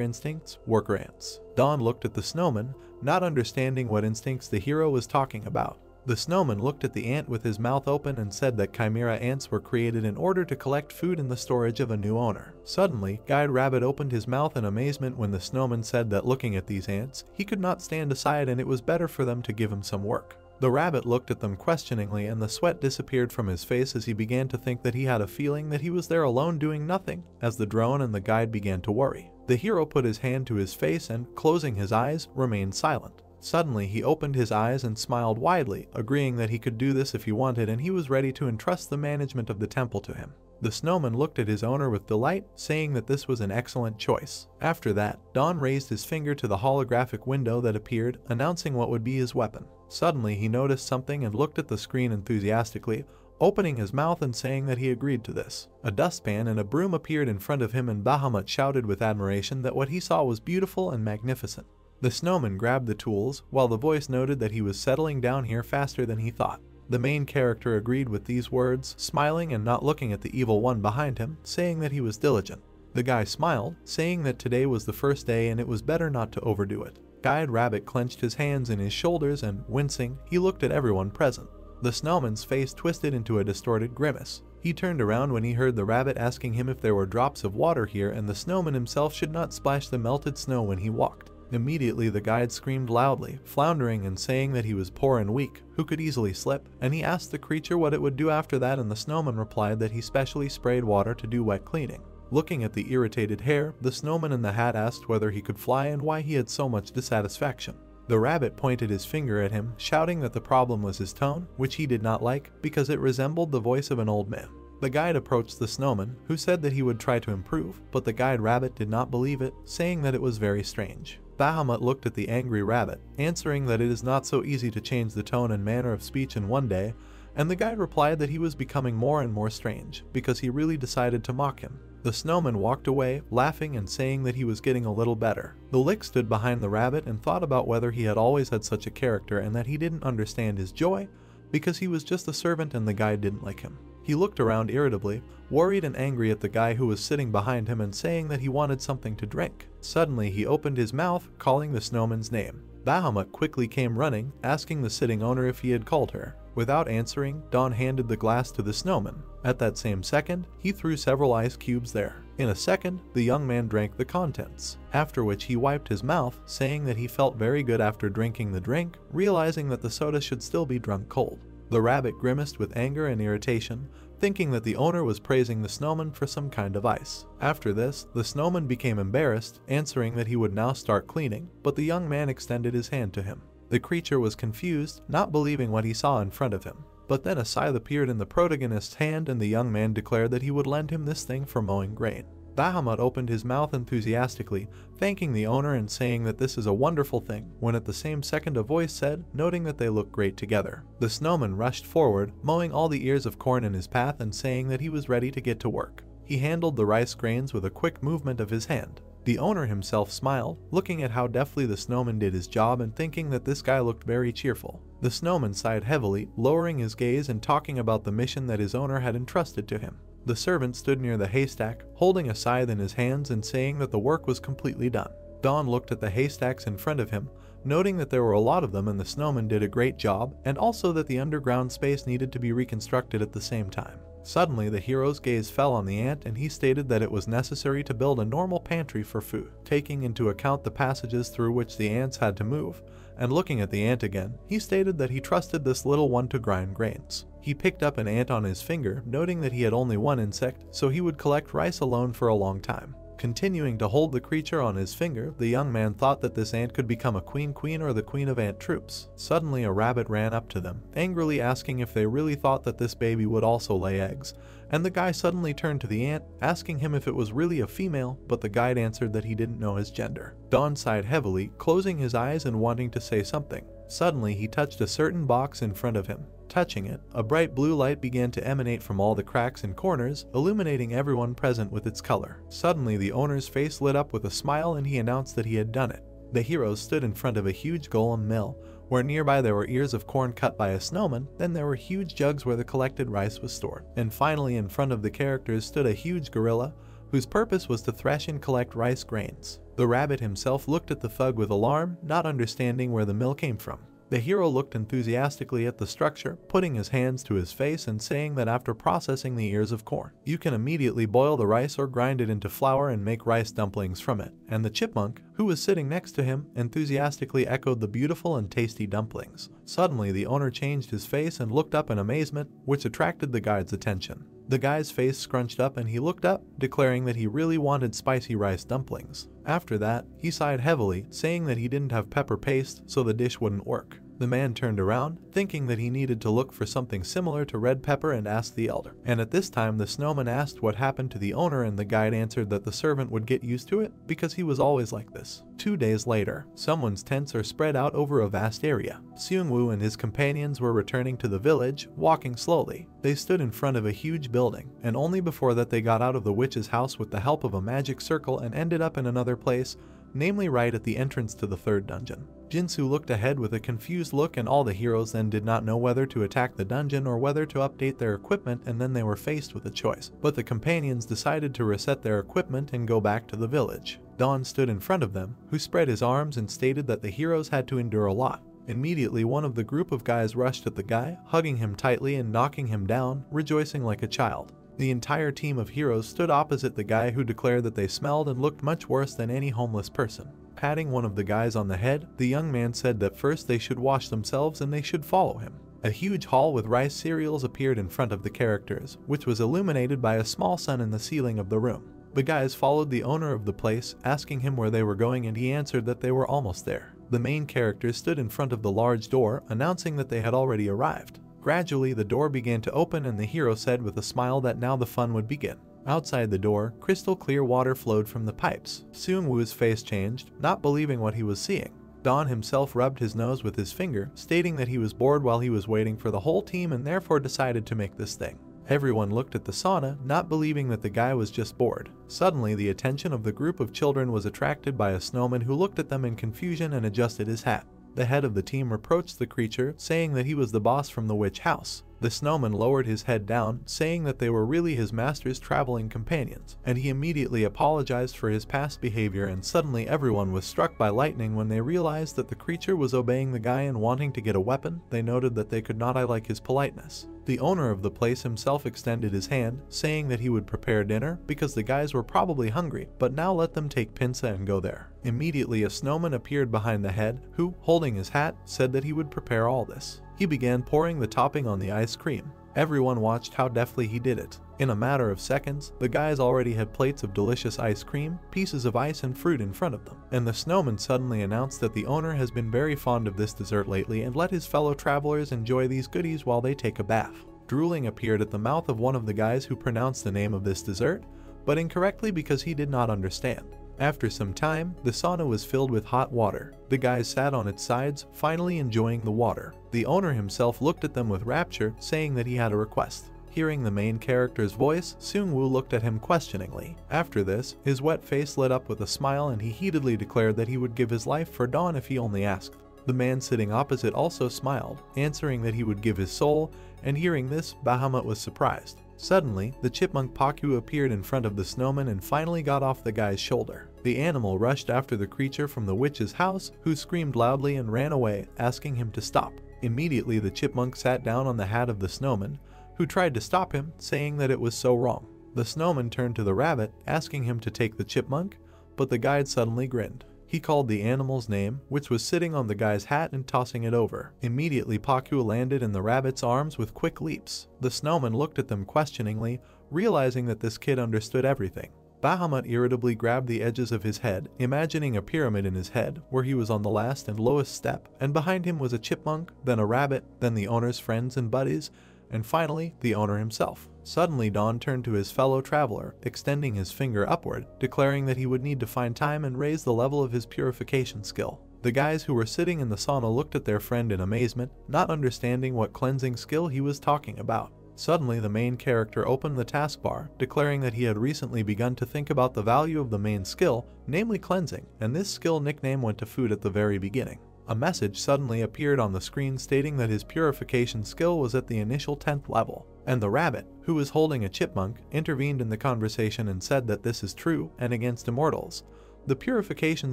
instincts, worker ants. Don looked at the snowman, not understanding what instincts the hero was talking about. The snowman looked at the ant with his mouth open and said that chimera ants were created in order to collect food in the storage of a new owner. Suddenly, Guide Rabbit opened his mouth in amazement when the snowman said that looking at these ants, he could not stand aside and it was better for them to give him some work. The rabbit looked at them questioningly and the sweat disappeared from his face as he began to think that he had a feeling that he was there alone doing nothing, as the drone and the guide began to worry. The hero put his hand to his face and, closing his eyes, remained silent. Suddenly he opened his eyes and smiled widely, agreeing that he could do this if he wanted, and he was ready to entrust the management of the temple to him. The snowman looked at his owner with delight, saying that this was an excellent choice. After that, Don raised his finger to the holographic window that appeared, announcing what would be his weapon. Suddenly he noticed something and looked at the screen enthusiastically, opening his mouth and saying that he agreed to this. A dustpan and a broom appeared in front of him, and Bahamut shouted with admiration that what he saw was beautiful and magnificent. The snowman grabbed the tools, while the voice noted that he was settling down here faster than he thought. The main character agreed with these words, smiling and not looking at the evil one behind him, saying that he was diligent. The guy smiled, saying that today was the first day and it was better not to overdo it. Guide Rabbit clenched his hands in his shoulders and, wincing, he looked at everyone present. The snowman's face twisted into a distorted grimace. He turned around when he heard the rabbit asking him if there were drops of water here, and the snowman himself should not splash the melted snow when he walked. Immediately the guide screamed loudly, floundering and saying that he was poor and weak, who could easily slip, and he asked the creature what it would do after that, and the snowman replied that he specially sprayed water to do wet cleaning. Looking at the irritated hair, the snowman in the hat asked whether he could fly and why he had so much dissatisfaction. The rabbit pointed his finger at him, shouting that the problem was his tone, which he did not like, because it resembled the voice of an old man. The guide approached the snowman, who said that he would try to improve, but the guide rabbit did not believe it, saying that it was very strange. Bahamut looked at the angry rabbit, answering that it is not so easy to change the tone and manner of speech in one day, and the guide replied that he was becoming more and more strange, because he really decided to mock him. The snowman walked away, laughing and saying that he was getting a little better. The lick stood behind the rabbit and thought about whether he had always had such a character and that he didn't understand his joy, because he was just a servant and the guide didn't like him. He looked around irritably, worried and angry at the guy who was sitting behind him and saying that he wanted something to drink. Suddenly he opened his mouth, calling the snowman's name. Bahamut quickly came running, asking the sitting owner if he had called her. Without answering, Don handed the glass to the snowman. At that same second, he threw several ice cubes there. In a second, the young man drank the contents, after which he wiped his mouth, saying that he felt very good after drinking the drink, realizing that the soda should still be drunk cold. The rabbit grimaced with anger and irritation, thinking that the owner was praising the snowman for some kind of ice. After this, the snowman became embarrassed, answering that he would now start cleaning, but the young man extended his hand to him. The creature was confused, not believing what he saw in front of him. But then a scythe appeared in the protagonist's hand and the young man declared that he would lend him this thing for mowing grain. Bahamut opened his mouth enthusiastically, thanking the owner and saying that this is a wonderful thing, when at the same second a voice said, noting that they look great together. The snowman rushed forward, mowing all the ears of corn in his path and saying that he was ready to get to work. He handled the rice grains with a quick movement of his hand. The owner himself smiled, looking at how deftly the snowman did his job and thinking that this guy looked very cheerful. The snowman sighed heavily, lowering his gaze and talking about the mission that his owner had entrusted to him. The servant stood near the haystack, holding a scythe in his hands and saying that the work was completely done. Don looked at the haystacks in front of him, noting that there were a lot of them and the snowman did a great job, and also that the underground space needed to be reconstructed at the same time. Suddenly, the hero's gaze fell on the ant and he stated that it was necessary to build a normal pantry for food, taking into account the passages through which the ants had to move. And looking at the ant again, he stated that he trusted this little one to grind grains. He picked up an ant on his finger, noting that he had only one insect, so he would collect rice alone for a long time. Continuing to hold the creature on his finger, the young man thought that this ant could become a queen or the queen of ant troops. Suddenly a rabbit ran up to them, angrily asking if they really thought that this baby would also lay eggs, and the guy suddenly turned to the ant, asking him if it was really a female, but the guide answered that he didn't know his gender. Don sighed heavily, closing his eyes and wanting to say something. Suddenly he touched a certain box in front of him. Touching it, a bright blue light began to emanate from all the cracks and corners, illuminating everyone present with its color. Suddenly the owner's face lit up with a smile and he announced that he had done it. The heroes stood in front of a huge golem mill, where nearby there were ears of corn cut by a snowman, then there were huge jugs where the collected rice was stored. And finally in front of the characters stood a huge gorilla, whose purpose was to thresh and collect rice grains. The rabbit himself looked at the thug with alarm, not understanding where the mill came from. The hero looked enthusiastically at the structure, putting his hands to his face and saying that after processing the ears of corn, you can immediately boil the rice or grind it into flour and make rice dumplings from it. And the chipmunk, who was sitting next to him, enthusiastically echoed the beautiful and tasty dumplings. Suddenly the owner changed his face and looked up in amazement, which attracted the guide's attention. The guy's face scrunched up and he looked up, declaring that he really wanted spicy rice dumplings. After that, he sighed heavily, saying that he didn't have pepper paste, so the dish wouldn't work. The man turned around, thinking that he needed to look for something similar to red pepper and asked the elder. And at this time the snowman asked what happened to the owner and the guide answered that the servant would get used to it because he was always like this. 2 days later, someone's tents are spread out over a vast area. Seung-woo and his companions were returning to the village, walking slowly. They stood in front of a huge building, and only before that they got out of the witch's house with the help of a magic circle and ended up in another place, namely right at the entrance to the third dungeon. Jinsu looked ahead with a confused look and all the heroes then did not know whether to attack the dungeon or whether to update their equipment, and then they were faced with a choice. But the companions decided to reset their equipment and go back to the village. Dawn stood in front of them, who spread his arms and stated that the heroes had to endure a lot. Immediately one of the group of guys rushed at the guy, hugging him tightly and knocking him down, rejoicing like a child. The entire team of heroes stood opposite the guy who declared that they smelled and looked much worse than any homeless person. Patting one of the guys on the head, the young man said that first they should wash themselves and they should follow him. A huge hall with rice cereals appeared in front of the characters, which was illuminated by a small sun in the ceiling of the room. The guys followed the owner of the place, asking him where they were going, and he answered that they were almost there. The main characters stood in front of the large door, announcing that they had already arrived. Gradually, the door began to open and the hero said with a smile that now the fun would begin. Outside the door, crystal clear water flowed from the pipes. Seung-woo's face changed, not believing what he was seeing. Don himself rubbed his nose with his finger, stating that he was bored while he was waiting for the whole team and therefore decided to make this thing. Everyone looked at the sauna, not believing that the guy was just bored. Suddenly, the attention of the group of children was attracted by a snowman who looked at them in confusion and adjusted his hat. The head of the team reproached the creature, saying that he was the boss from the witch house. The snowman lowered his head down, saying that they were really his master's traveling companions, and he immediately apologized for his past behavior, and suddenly everyone was struck by lightning when they realized that the creature was obeying the guy and wanting to get a weapon. They noted that they could not like his politeness. The owner of the place himself extended his hand, saying that he would prepare dinner because the guys were probably hungry, but now let them take pinsa and go there. Immediately a snowman appeared behind the head, who, holding his hat, said that he would prepare all this. He began pouring the topping on the ice cream. Everyone watched how deftly he did it. In a matter of seconds, the guys already had plates of delicious ice cream, pieces of ice and fruit in front of them, and the snowman suddenly announced that the owner has been very fond of this dessert lately and let his fellow travelers enjoy these goodies while they take a bath. Drooling appeared at the mouth of one of the guys who pronounced the name of this dessert, but incorrectly because he did not understand. After some time, the sauna was filled with hot water. The guys sat on its sides, finally enjoying the water. The owner himself looked at them with rapture, saying that he had a request. Hearing the main character's voice, Seung-woo looked at him questioningly. After this, his wet face lit up with a smile and he heatedly declared that he would give his life for Dawn if he only asked. The man sitting opposite also smiled, answering that he would give his soul, and hearing this, Bahamut was surprised. Suddenly, the chipmunk Pakyu appeared in front of the snowman and finally got off the guy's shoulder. The animal rushed after the creature from the witch's house, who screamed loudly and ran away, asking him to stop. Immediately, the chipmunk sat down on the hat of the snowman, who tried to stop him, saying that it was so wrong. The snowman turned to the rabbit, asking him to take the chipmunk, but the guide suddenly grinned. He called the animal's name, which was sitting on the guy's hat, and tossing it over. Immediately, Pakyu landed in the rabbit's arms with quick leaps. The snowman looked at them questioningly, realizing that this kid understood everything. Bahamut irritably grabbed the edges of his head, imagining a pyramid in his head, where he was on the last and lowest step, and behind him was a chipmunk, then a rabbit, then the owner's friends and buddies, and finally, the owner himself. Suddenly, Don turned to his fellow traveler, extending his finger upward, declaring that he would need to find time and raise the level of his purification skill. The guys who were sitting in the sauna looked at their friend in amazement, not understanding what cleansing skill he was talking about. Suddenly, the main character opened the taskbar, declaring that he had recently begun to think about the value of the main skill, namely cleansing, and this skill nickname went to food at the very beginning. A message suddenly appeared on the screen stating that his purification skill was at the initial 10th level, and the rabbit, who was holding a chipmunk, intervened in the conversation and said that this is true and against immortals. The purification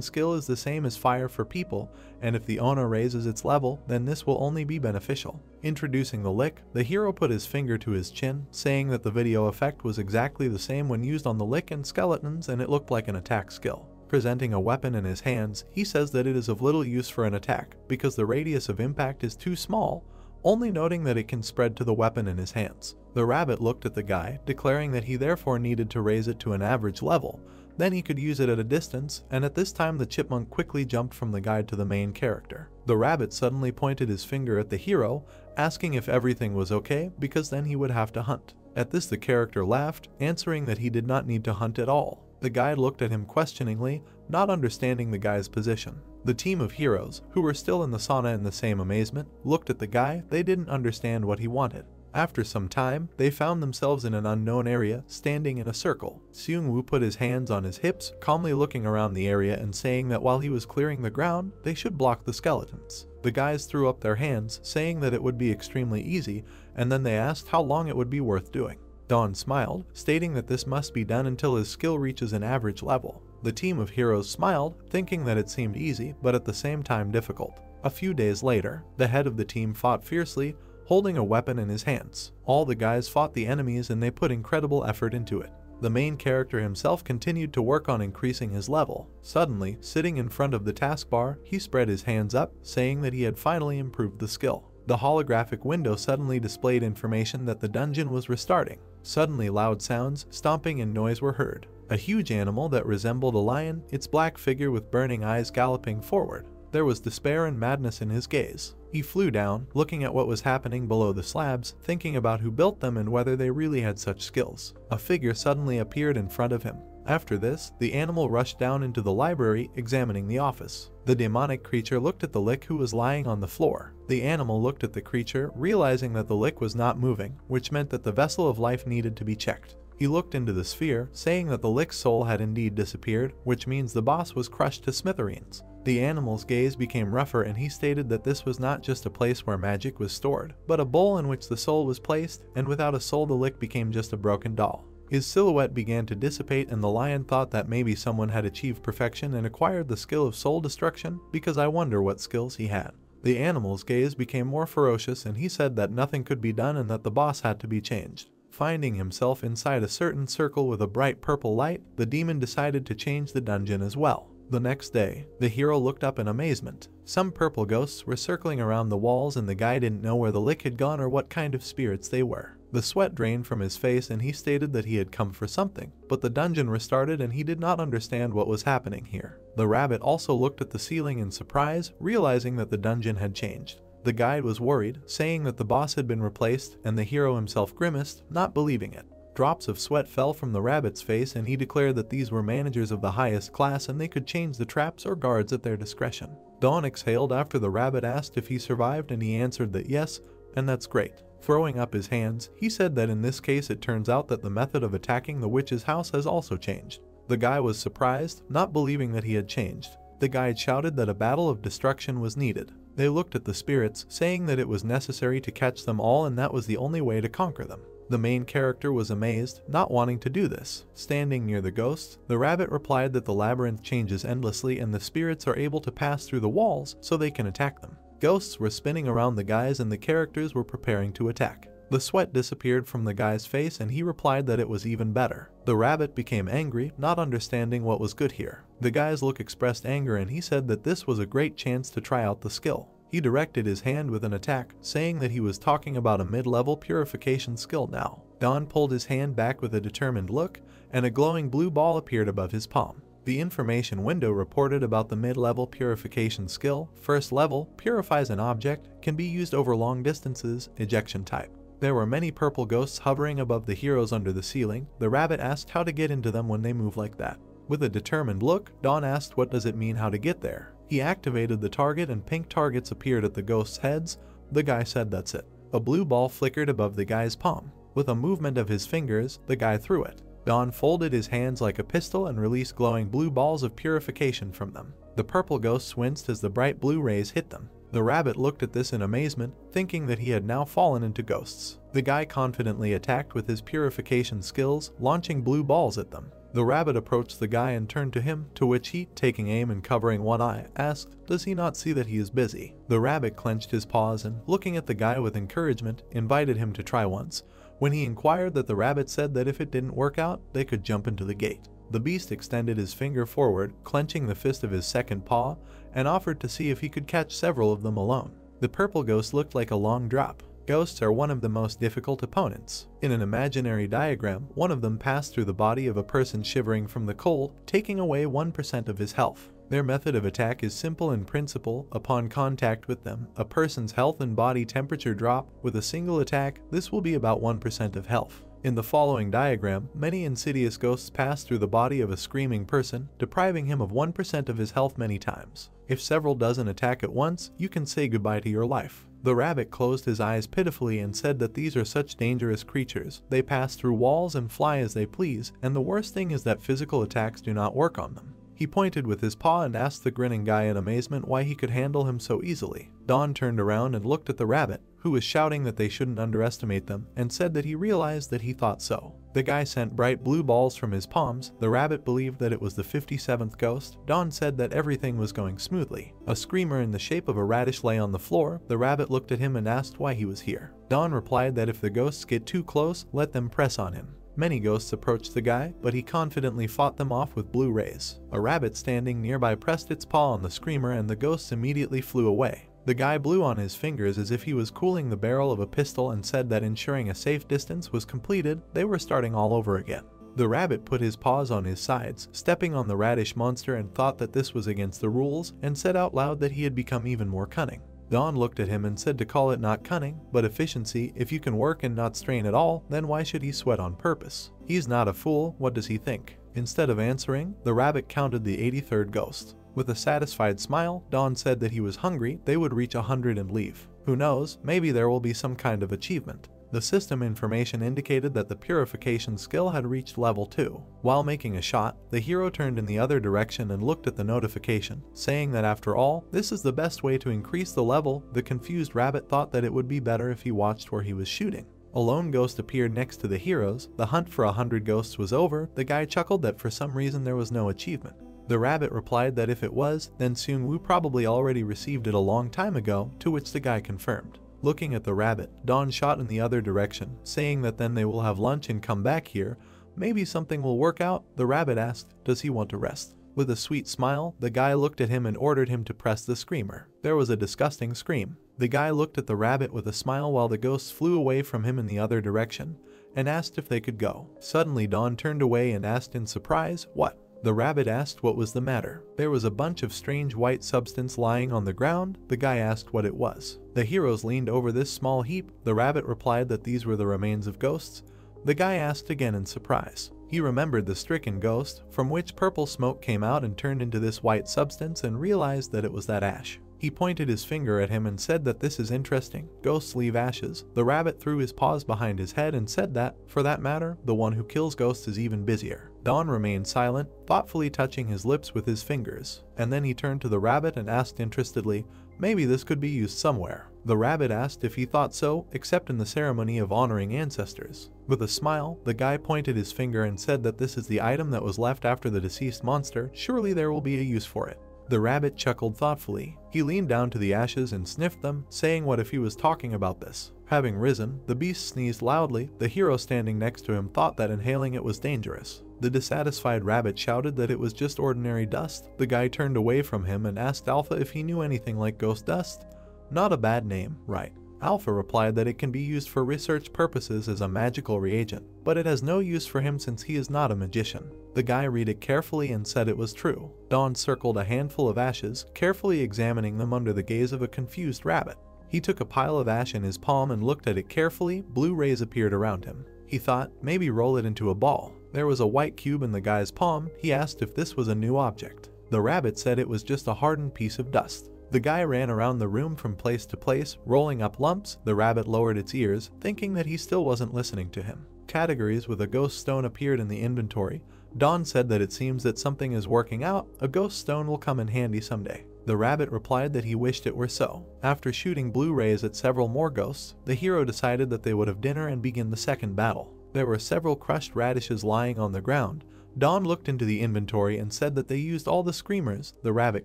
skill is the same as fire for people, and if the owner raises its level, then this will only be beneficial. Introducing the lick, the hero put his finger to his chin, saying that the video effect was exactly the same when used on the lick and skeletons and it looked like an attack skill. Presenting a weapon in his hands, he says that it is of little use for an attack because the radius of impact is too small, only noting that it can spread to the weapon in his hands. The rabbit looked at the guy, declaring that he therefore needed to raise it to an average level, then he could use it at a distance, and at this time the chipmunk quickly jumped from the guide to the main character. The rabbit suddenly pointed his finger at the hero, asking if everything was okay because then he would have to hunt. At this the character laughed, answering that he did not need to hunt at all. The guide looked at him questioningly, not understanding the guy's position. The team of heroes, who were still in the sauna in the same amazement, looked at the guy. They didn't understand what he wanted. After some time, they found themselves in an unknown area, standing in a circle. Seung-woo put his hands on his hips, calmly looking around the area and saying that while he was clearing the ground, they should block the skeletons. The guys threw up their hands, saying that it would be extremely easy, and then they asked how long it would be worth doing. Dawn smiled, stating that this must be done until his skill reaches an average level. The team of heroes smiled, thinking that it seemed easy, but at the same time difficult. A few days later, the head of the team fought fiercely, holding a weapon in his hands. All the guys fought the enemies and they put incredible effort into it. The main character himself continued to work on increasing his level. Suddenly, sitting in front of the taskbar, he spread his hands up, saying that he had finally improved the skill. The holographic window suddenly displayed information that the dungeon was restarting. Suddenly loud sounds, stomping and noise were heard. A huge animal that resembled a lion, its black figure with burning eyes galloping forward. There was despair and madness in his gaze. He flew down, looking at what was happening below the slabs, thinking about who built them and whether they really had such skills. A figure suddenly appeared in front of him. After this, the animal rushed down into the library, examining the office. The demonic creature looked at the lick who was lying on the floor. The animal looked at the creature, realizing that the lick was not moving, which meant that the vessel of life needed to be checked. He looked into the sphere, saying that the lick's soul had indeed disappeared, which means the boss was crushed to smithereens. The animal's gaze became rougher and he stated that this was not just a place where magic was stored, but a bowl in which the soul was placed, and without a soul the lick became just a broken doll. His silhouette began to dissipate and the lion thought that maybe someone had achieved perfection and acquired the skill of soul destruction, because I wonder what skills he had. The animal's gaze became more ferocious and he said that nothing could be done and that the boss had to be changed. Finding himself inside a certain circle with a bright purple light, the demon decided to change the dungeon as well. The next day, the hero looked up in amazement. Some purple ghosts were circling around the walls and the guy didn't know where the lick had gone or what kind of spirits they were. The sweat drained from his face and he stated that he had come for something, but the dungeon restarted and he did not understand what was happening here. The rabbit also looked at the ceiling in surprise, realizing that the dungeon had changed. The guide was worried, saying that the boss had been replaced, and the hero himself grimaced, not believing it. Drops of sweat fell from the rabbit's face and he declared that these were managers of the highest class and they could change the traps or guards at their discretion. Dawn exhaled after the rabbit asked if he survived and he answered that yes, and that's great. Throwing up his hands, he said that in this case it turns out that the method of attacking the witch's house has also changed. The guy was surprised, not believing that he had changed. The guide shouted that a battle of destruction was needed. They looked at the spirits, saying that it was necessary to catch them all and that was the only way to conquer them. The main character was amazed, not wanting to do this. Standing near the ghosts, the rabbit replied that the labyrinth changes endlessly and the spirits are able to pass through the walls so they can attack them. Ghosts were spinning around the guys and the characters were preparing to attack. The sweat disappeared from the guy's face and he replied that it was even better. The rabbit became angry, not understanding what was good here. The guy's look expressed anger and he said that this was a great chance to try out the skill. He directed his hand with an attack, saying that he was talking about a mid-level purification skill now. Don pulled his hand back with a determined look, and a glowing blue ball appeared above his palm. The information window reported about the mid-level purification skill. First level, purifies an object, can be used over long distances, ejection type. There were many purple ghosts hovering above the heroes under the ceiling. The rabbit asked how to get into them when they move like that. With a determined look, Don asked what does it mean how to get there. He activated the target and pink targets appeared at the ghosts' heads. The guy said that's it. A blue ball flickered above the guy's palm. With a movement of his fingers, the guy threw it. Don folded his hands like a pistol and released glowing blue balls of purification from them. The purple ghosts winced as the bright blue rays hit them. The rabbit looked at this in amazement, thinking that he had now fallen into ghosts. The guy confidently attacked with his purification skills, launching blue balls at them. The rabbit approached the guy and turned to him, to which he, taking aim and covering one eye, asked, "Does he not see that he is busy?" The rabbit clenched his paws and, looking at the guy with encouragement, invited him to try once. When he inquired that, the rabbit said that if it didn't work out, they could jump into the gate. The beast extended his finger forward, clenching the fist of his second paw, and offered to see if he could catch several of them alone. The purple ghost looked like a long drop. Ghosts are one of the most difficult opponents. In an imaginary diagram, one of them passed through the body of a person shivering from the cold, taking away 1% of his health. Their method of attack is simple in principle. Upon contact with them, a person's health and body temperature drop. With a single attack, this will be about 1% of health. In the following diagram, many insidious ghosts pass through the body of a screaming person, depriving him of 1% of his health many times. If several dozen attack at once, you can say goodbye to your life. The rabbit closed his eyes pitifully and said that these are such dangerous creatures. They pass through walls and fly as they please, and the worst thing is that physical attacks do not work on them. He pointed with his paw and asked the grinning guy in amazement why he could handle him so easily. Don turned around and looked at the rabbit, who was shouting that they shouldn't underestimate them, and said that he realized that he thought so. The guy sent bright blue balls from his palms. The rabbit believed that it was the 57th ghost. Don said that everything was going smoothly. A screamer in the shape of a radish lay on the floor. The rabbit looked at him and asked why he was here. Don replied that if the ghosts get too close, let them press on him. Many ghosts approached the guy, but he confidently fought them off with blue rays. A rabbit standing nearby pressed its paw on the screamer and the ghosts immediately flew away. The guy blew on his fingers as if he was cooling the barrel of a pistol and said that ensuring a safe distance was completed, they were starting all over again. The rabbit put his paws on his sides, stepping on the radish monster, and thought that this was against the rules, and said out loud that he had become even more cunning. Don looked at him and said to call it not cunning, but efficiency. If you can work and not strain at all, then why should he sweat on purpose? He's not a fool, what does he think? Instead of answering, the rabbit counted the 83rd ghost. With a satisfied smile, Don said that he was hungry, they would reach 100 and leave. Who knows, maybe there will be some kind of achievement. The system information indicated that the purification skill had reached level 2. While making a shot, the hero turned in the other direction and looked at the notification, saying that after all, this is the best way to increase the level. The confused rabbit thought that it would be better if he watched where he was shooting. A lone ghost appeared next to the heroes. The hunt for 100 ghosts was over. The guy chuckled that for some reason there was no achievement. The rabbit replied that if it was, then soon we probably already received it a long time ago, to which the guy confirmed. Looking at the rabbit, Don shot in the other direction, saying that then they will have lunch and come back here. Maybe something will work out. The rabbit asked, does he want to rest? With a sweet smile, the guy looked at him and ordered him to press the screamer. There was a disgusting scream. The guy looked at the rabbit with a smile while the ghosts flew away from him in the other direction and asked if they could go. Suddenly Dawn turned away and asked in surprise, "What?" The rabbit asked what was the matter. There was a bunch of strange white substance lying on the ground. The guy asked what it was. The heroes leaned over this small heap. The rabbit replied that these were the remains of ghosts. The guy asked again in surprise. He remembered the stricken ghost, from which purple smoke came out and turned into this white substance, and realized that it was that ash. He pointed his finger at him and said that this is interesting. Ghosts leave ashes. The rabbit threw his paws behind his head and said that, for that matter, the one who kills ghosts is even busier. Don remained silent, thoughtfully touching his lips with his fingers, and then he turned to the rabbit and asked interestedly, "Maybe this could be used somewhere." The rabbit asked if he thought so, except in the ceremony of honoring ancestors. With a smile, the guy pointed his finger and said that this is the item that was left after the deceased monster. Surely there will be a use for it. The rabbit chuckled thoughtfully. He leaned down to the ashes and sniffed them, saying what if he was talking about this. Having risen, the beast sneezed loudly. The hero standing next to him thought that inhaling it was dangerous. The dissatisfied rabbit shouted that it was just ordinary dust. The guy turned away from him and asked Alpha if he knew anything like ghost dust. Not a bad name, right? Alpha replied that it can be used for research purposes as a magical reagent, but it has no use for him since he is not a magician. The guy read it carefully and said it was true. Don circled a handful of ashes, carefully examining them under the gaze of a confused rabbit. He took a pile of ash in his palm and looked at it carefully. Blue rays appeared around him. He thought, maybe roll it into a ball. There was a white cube in the guy's palm. He asked if this was a new object. The rabbit said it was just a hardened piece of dust. The guy ran around the room from place to place, rolling up lumps. The rabbit lowered its ears, thinking that he still wasn't listening to him. Categories with a ghost stone appeared in the inventory. Don said that it seems that something is working out. A ghost stone will come in handy someday. The rabbit replied that he wished it were so. After shooting blue rays at several more ghosts, the hero decided that they would have dinner and begin the second battle. There were several crushed radishes lying on the ground. Don looked into the inventory and said that they used all the screamers. The rabbit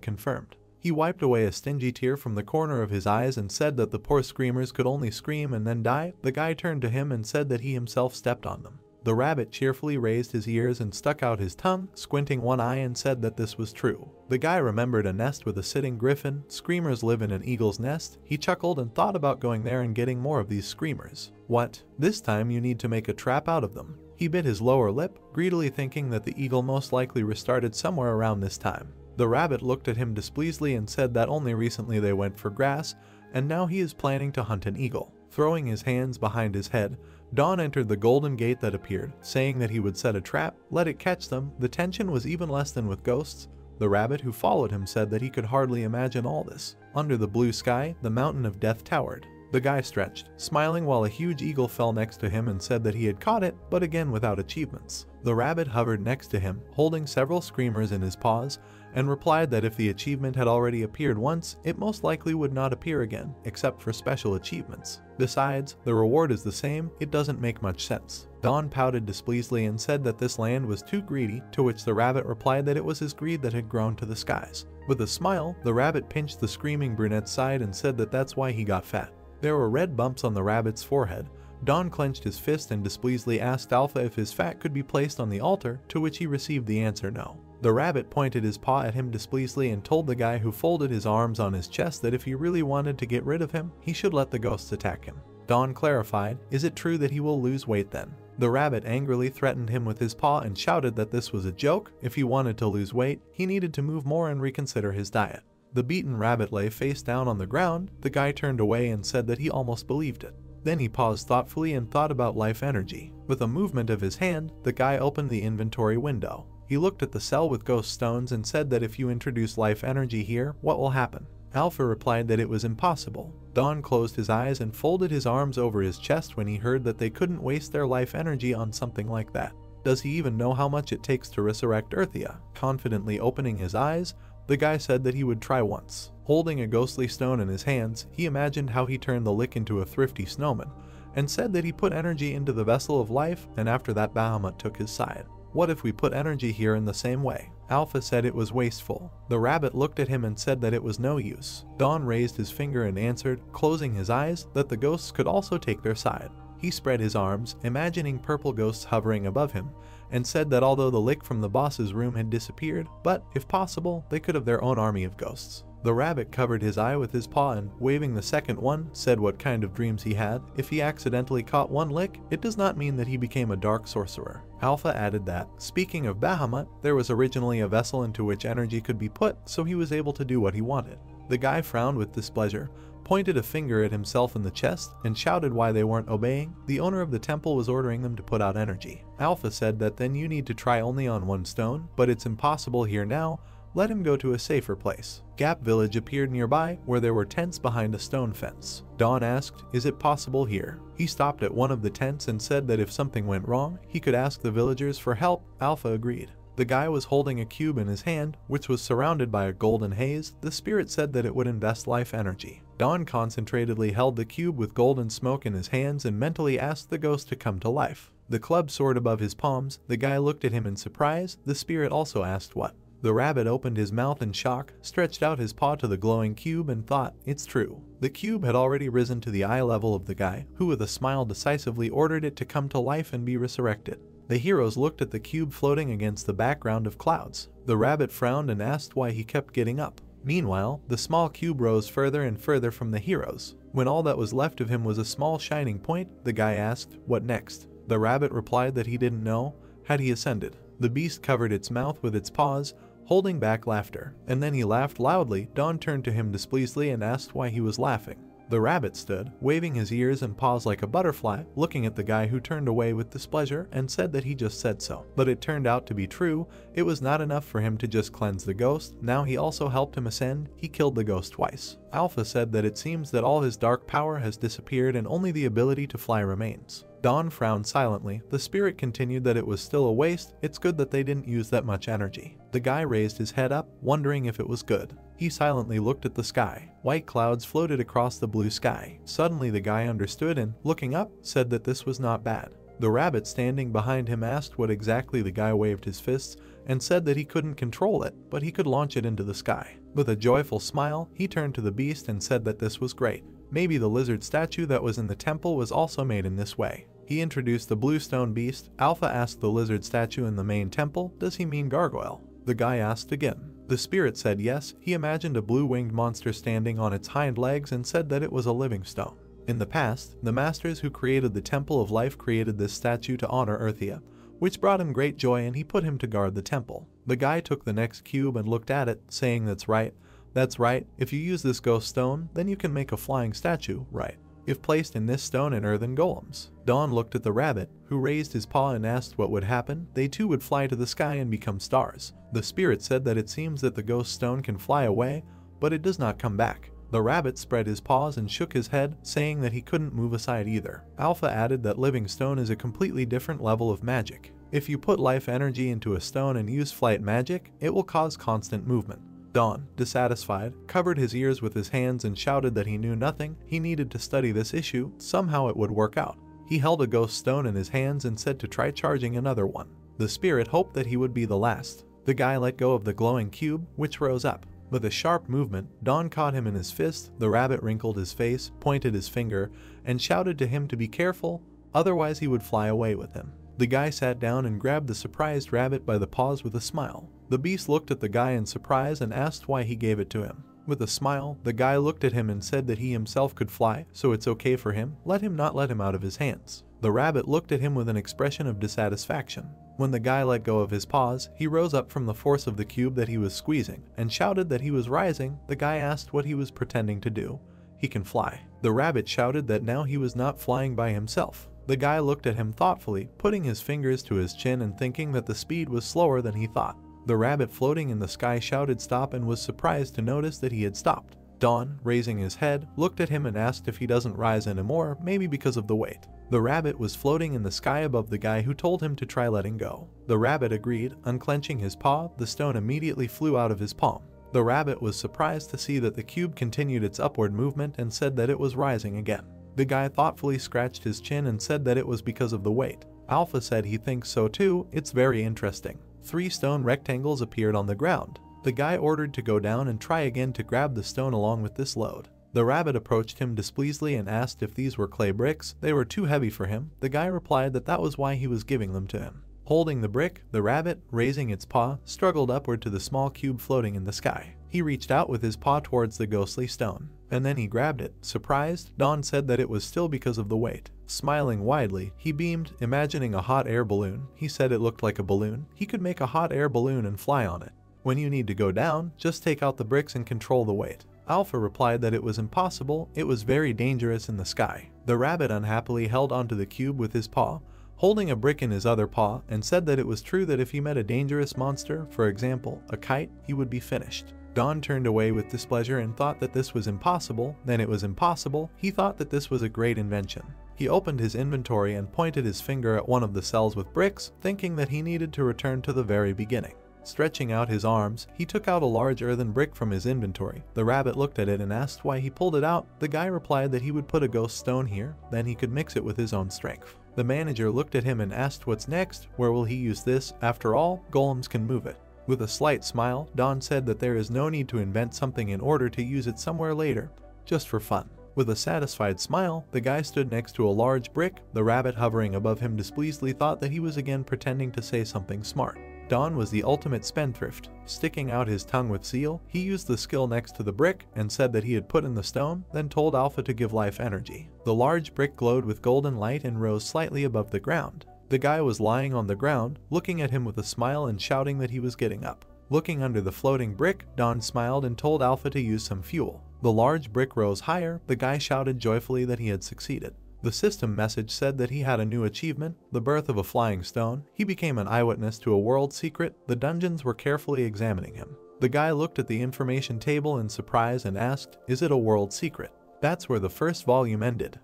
confirmed. He wiped away a stingy tear from the corner of his eyes and said that the poor screamers could only scream and then die. The guy turned to him and said that he himself stepped on them. The rabbit cheerfully raised his ears and stuck out his tongue, squinting one eye, and said that this was true. The guy remembered a nest with a sitting griffin. Screamers live in an eagle's nest. He chuckled and thought about going there and getting more of these screamers. What? This time you need to make a trap out of them. He bit his lower lip, greedily thinking that the eagle most likely restarted somewhere around this time. The rabbit looked at him displeasedly and said that only recently they went for grass, and now he is planning to hunt an eagle. Throwing his hands behind his head, Don entered the golden gate that appeared, saying that he would set a trap, let it catch them. The tension was even less than with ghosts. The rabbit who followed him said that he could hardly imagine all this. Under the blue sky, the mountain of death towered. The guy stretched, smiling while a huge eagle fell next to him and said that he had caught it, but again without achievements. The rabbit hovered next to him, holding several screamers in his paws, and replied that if the achievement had already appeared once, it most likely would not appear again, except for special achievements. Besides, the reward is the same. It doesn't make much sense. Don pouted displeasedly and said that this land was too greedy, to which the rabbit replied that it was his greed that had grown to the skies. With a smile, the rabbit pinched the screaming brunette's side and said that that's why he got fat. There were red bumps on the rabbit's forehead. Don clenched his fist and displeasedly asked Alpha if his fat could be placed on the altar, to which he received the answer no. The rabbit pointed his paw at him displeasedly and told the guy who folded his arms on his chest that if he really wanted to get rid of him, he should let the ghosts attack him. Don clarified, "Is it true that he will lose weight then?" The rabbit angrily threatened him with his paw and shouted that this was a joke. If he wanted to lose weight, he needed to move more and reconsider his diet. The beaten rabbit lay face down on the ground. The guy turned away and said that he almost believed it. Then he paused thoughtfully and thought about life energy. With a movement of his hand, the guy opened the inventory window. He looked at the cell with ghost stones and said that if you introduce life energy here, what will happen? Alpha replied that it was impossible. Don closed his eyes and folded his arms over his chest when he heard that they couldn't waste their life energy on something like that. Does he even know how much it takes to resurrect Earthia? Confidently opening his eyes, the guy said that he would try once. Holding a ghostly stone in his hands, he imagined how he turned the lick into a thrifty snowman, and said that he put energy into the vessel of life, and after that Bahamut took his side. What if we put energy here in the same way? Alpha said it was wasteful. The rabbit looked at him and said that it was no use. Don raised his finger and answered, closing his eyes, that the ghosts could also take their side. He spread his arms, imagining purple ghosts hovering above him, and said that although the lick from the boss's room had disappeared, but if possible, they could have their own army of ghosts. The rabbit covered his eye with his paw and, waving the second one, said what kind of dreams he had. If he accidentally caught one lick, it does not mean that he became a dark sorcerer. Alpha added that, speaking of Bahamut, there was originally a vessel into which energy could be put, so he was able to do what he wanted. The guy frowned with displeasure, pointed a finger at himself in the chest, and shouted why they weren't obeying. The owner of the temple was ordering them to put out energy. Alpha said that then you need to try only on one stone, but it's impossible here now. Let him go to a safer place. Gap Village appeared nearby, where there were tents behind a stone fence. Dawn asked, is it possible here? He stopped at one of the tents and said that if something went wrong, he could ask the villagers for help. Alpha agreed. The guy was holding a cube in his hand, which was surrounded by a golden haze. The spirit said that it would invest life energy. Dawn concentratedly held the cube with golden smoke in his hands and mentally asked the ghost to come to life. The club soared above his palms. The guy looked at him in surprise. The spirit also asked what. The rabbit opened his mouth in shock, stretched out his paw to the glowing cube and thought, it's true. The cube had already risen to the eye level of the guy, who with a smile decisively ordered it to come to life and be resurrected. The heroes looked at the cube floating against the background of clouds. The rabbit frowned and asked why he kept getting up. Meanwhile, the small cube rose further and further from the heroes. When all that was left of him was a small shining point, the guy asked, what next? The rabbit replied that he didn't know. Had he ascended? The beast covered its mouth with its paws, holding back laughter, and then he laughed loudly. Dawn turned to him displeasedly and asked why he was laughing. The rabbit stood, waving his ears and paws like a butterfly, looking at the guy who turned away with displeasure and said that he just said so. But it turned out to be true. It was not enough for him to just cleanse the ghost. Now he also helped him ascend. He killed the ghost twice. Alpha said that it seems that all his dark power has disappeared and only the ability to fly remains. Dawn frowned silently. The spirit continued that it was still a waste. It's good that they didn't use that much energy. The guy raised his head up, wondering if it was good. He silently looked at the sky. White clouds floated across the blue sky. Suddenly the guy understood and, looking up, said that this was not bad. The rabbit standing behind him asked what exactly. The guy waved his fists and said that he couldn't control it, but he could launch it into the sky. With a joyful smile, he turned to the beast and said that this was great. Maybe the lizard statue that was in the temple was also made in this way. He introduced the blue stone beast. Alpha asked the lizard statue in the main temple, does he mean gargoyle? The guy asked again. The spirit said yes. He imagined a blue-winged monster standing on its hind legs and said that it was a living stone. In the past, the masters who created the Temple of Life created this statue to honor Earthia, which brought him great joy, and he put him to guard the temple. The guy took the next cube and looked at it, saying that's right. That's right, if you use this ghost stone, then you can make a flying statue, right? If placed in this stone and earthen golems. Dawn looked at the rabbit, who raised his paw and asked what would happen. They too would fly to the sky and become stars. The spirit said that it seems that the ghost stone can fly away, but it does not come back. The rabbit spread his paws and shook his head, saying that he couldn't move aside either. Alpha added that living stone is a completely different level of magic. If you put life energy into a stone and use flight magic, it will cause constant movement. Dawn, dissatisfied, covered his ears with his hands and shouted that he knew nothing. He needed to study this issue. Somehow it would work out. He held a ghost stone in his hands and said to try charging another one. The spirit hoped that he would be the last. The guy let go of the glowing cube, which rose up. With a sharp movement, Dawn caught him in his fist. The rabbit wrinkled his face, pointed his finger, and shouted to him to be careful, otherwise he would fly away with him. The guy sat down and grabbed the surprised rabbit by the paws with a smile. The beast looked at the guy in surprise and asked why he gave it to him. With a smile, the guy looked at him and said that he himself could fly, so it's okay for him. Let him not let him out of his hands. The rabbit looked at him with an expression of dissatisfaction. When the guy let go of his paws, he rose up from the force of the cube that he was squeezing and shouted that he was rising. The guy asked what he was pretending to do. He can fly. The rabbit shouted that now he was not flying by himself. The guy looked at him thoughtfully, putting his fingers to his chin and thinking that the speed was slower than he thought. The rabbit floating in the sky shouted stop and was surprised to notice that he had stopped. Dawn, raising his head, looked at him and asked if he doesn't rise anymore, maybe because of the weight. The rabbit was floating in the sky above the guy who told him to try letting go. The rabbit agreed. Unclenching his paw, the stone immediately flew out of his palm. The rabbit was surprised to see that the cube continued its upward movement and said that it was rising again. The guy thoughtfully scratched his chin and said that it was because of the weight. Alpha said he thinks so too. It's very interesting. 3 stone rectangles appeared on the ground. The guy ordered to go down and try again to grab the stone along with this load. The rabbit approached him displeasedly and asked if these were clay bricks. They were too heavy for him. The guy replied that that was why he was giving them to him. Holding the brick, the rabbit, raising its paw, struggled upward to the small cube floating in the sky. He reached out with his paw towards the ghostly stone, and then he grabbed it. Surprised, Don said that it was still because of the weight. Smiling widely, he beamed, imagining a hot air balloon. He said it looked like a balloon. He could make a hot air balloon and fly on it. When you need to go down, just take out the bricks and control the weight. Alpha replied that it was impossible, it was very dangerous in the sky. The rabbit unhappily held onto the cube with his paw, holding a brick in his other paw, and said that it was true that if he met a dangerous monster, for example, a kite, he would be finished. Don turned away with displeasure and thought that this was impossible. Then it was impossible. He thought that this was a great invention. He opened his inventory and pointed his finger at one of the cells with bricks, thinking that he needed to return to the very beginning. Stretching out his arms, he took out a large earthen brick from his inventory. The rabbit looked at it and asked why he pulled it out. The guy replied that he would put a ghost stone here, then he could mix it with his own strength. The manager looked at him and asked what's next, where will he use this? After all, golems can move it. With a slight smile, Don said that there is no need to invent something in order to use it somewhere later, just for fun. With a satisfied smile, the guy stood next to a large brick. The rabbit hovering above him displeasedly thought that he was again pretending to say something smart. Don was the ultimate spendthrift. Sticking out his tongue with zeal, he used the skill next to the brick and said that he had put in the stone, then told Alpha to give life energy. The large brick glowed with golden light and rose slightly above the ground. The guy was lying on the ground, looking at him with a smile and shouting that he was getting up. Looking under the floating brick, Don smiled and told Alpha to use some fuel. The large brick rose higher. The guy shouted joyfully that he had succeeded. The system message said that he had a new achievement, the birth of a flying stone. He became an eyewitness to a world secret. The dungeons were carefully examining him. The guy looked at the information table in surprise and asked, "Is it a world secret?" That's where the first volume ended.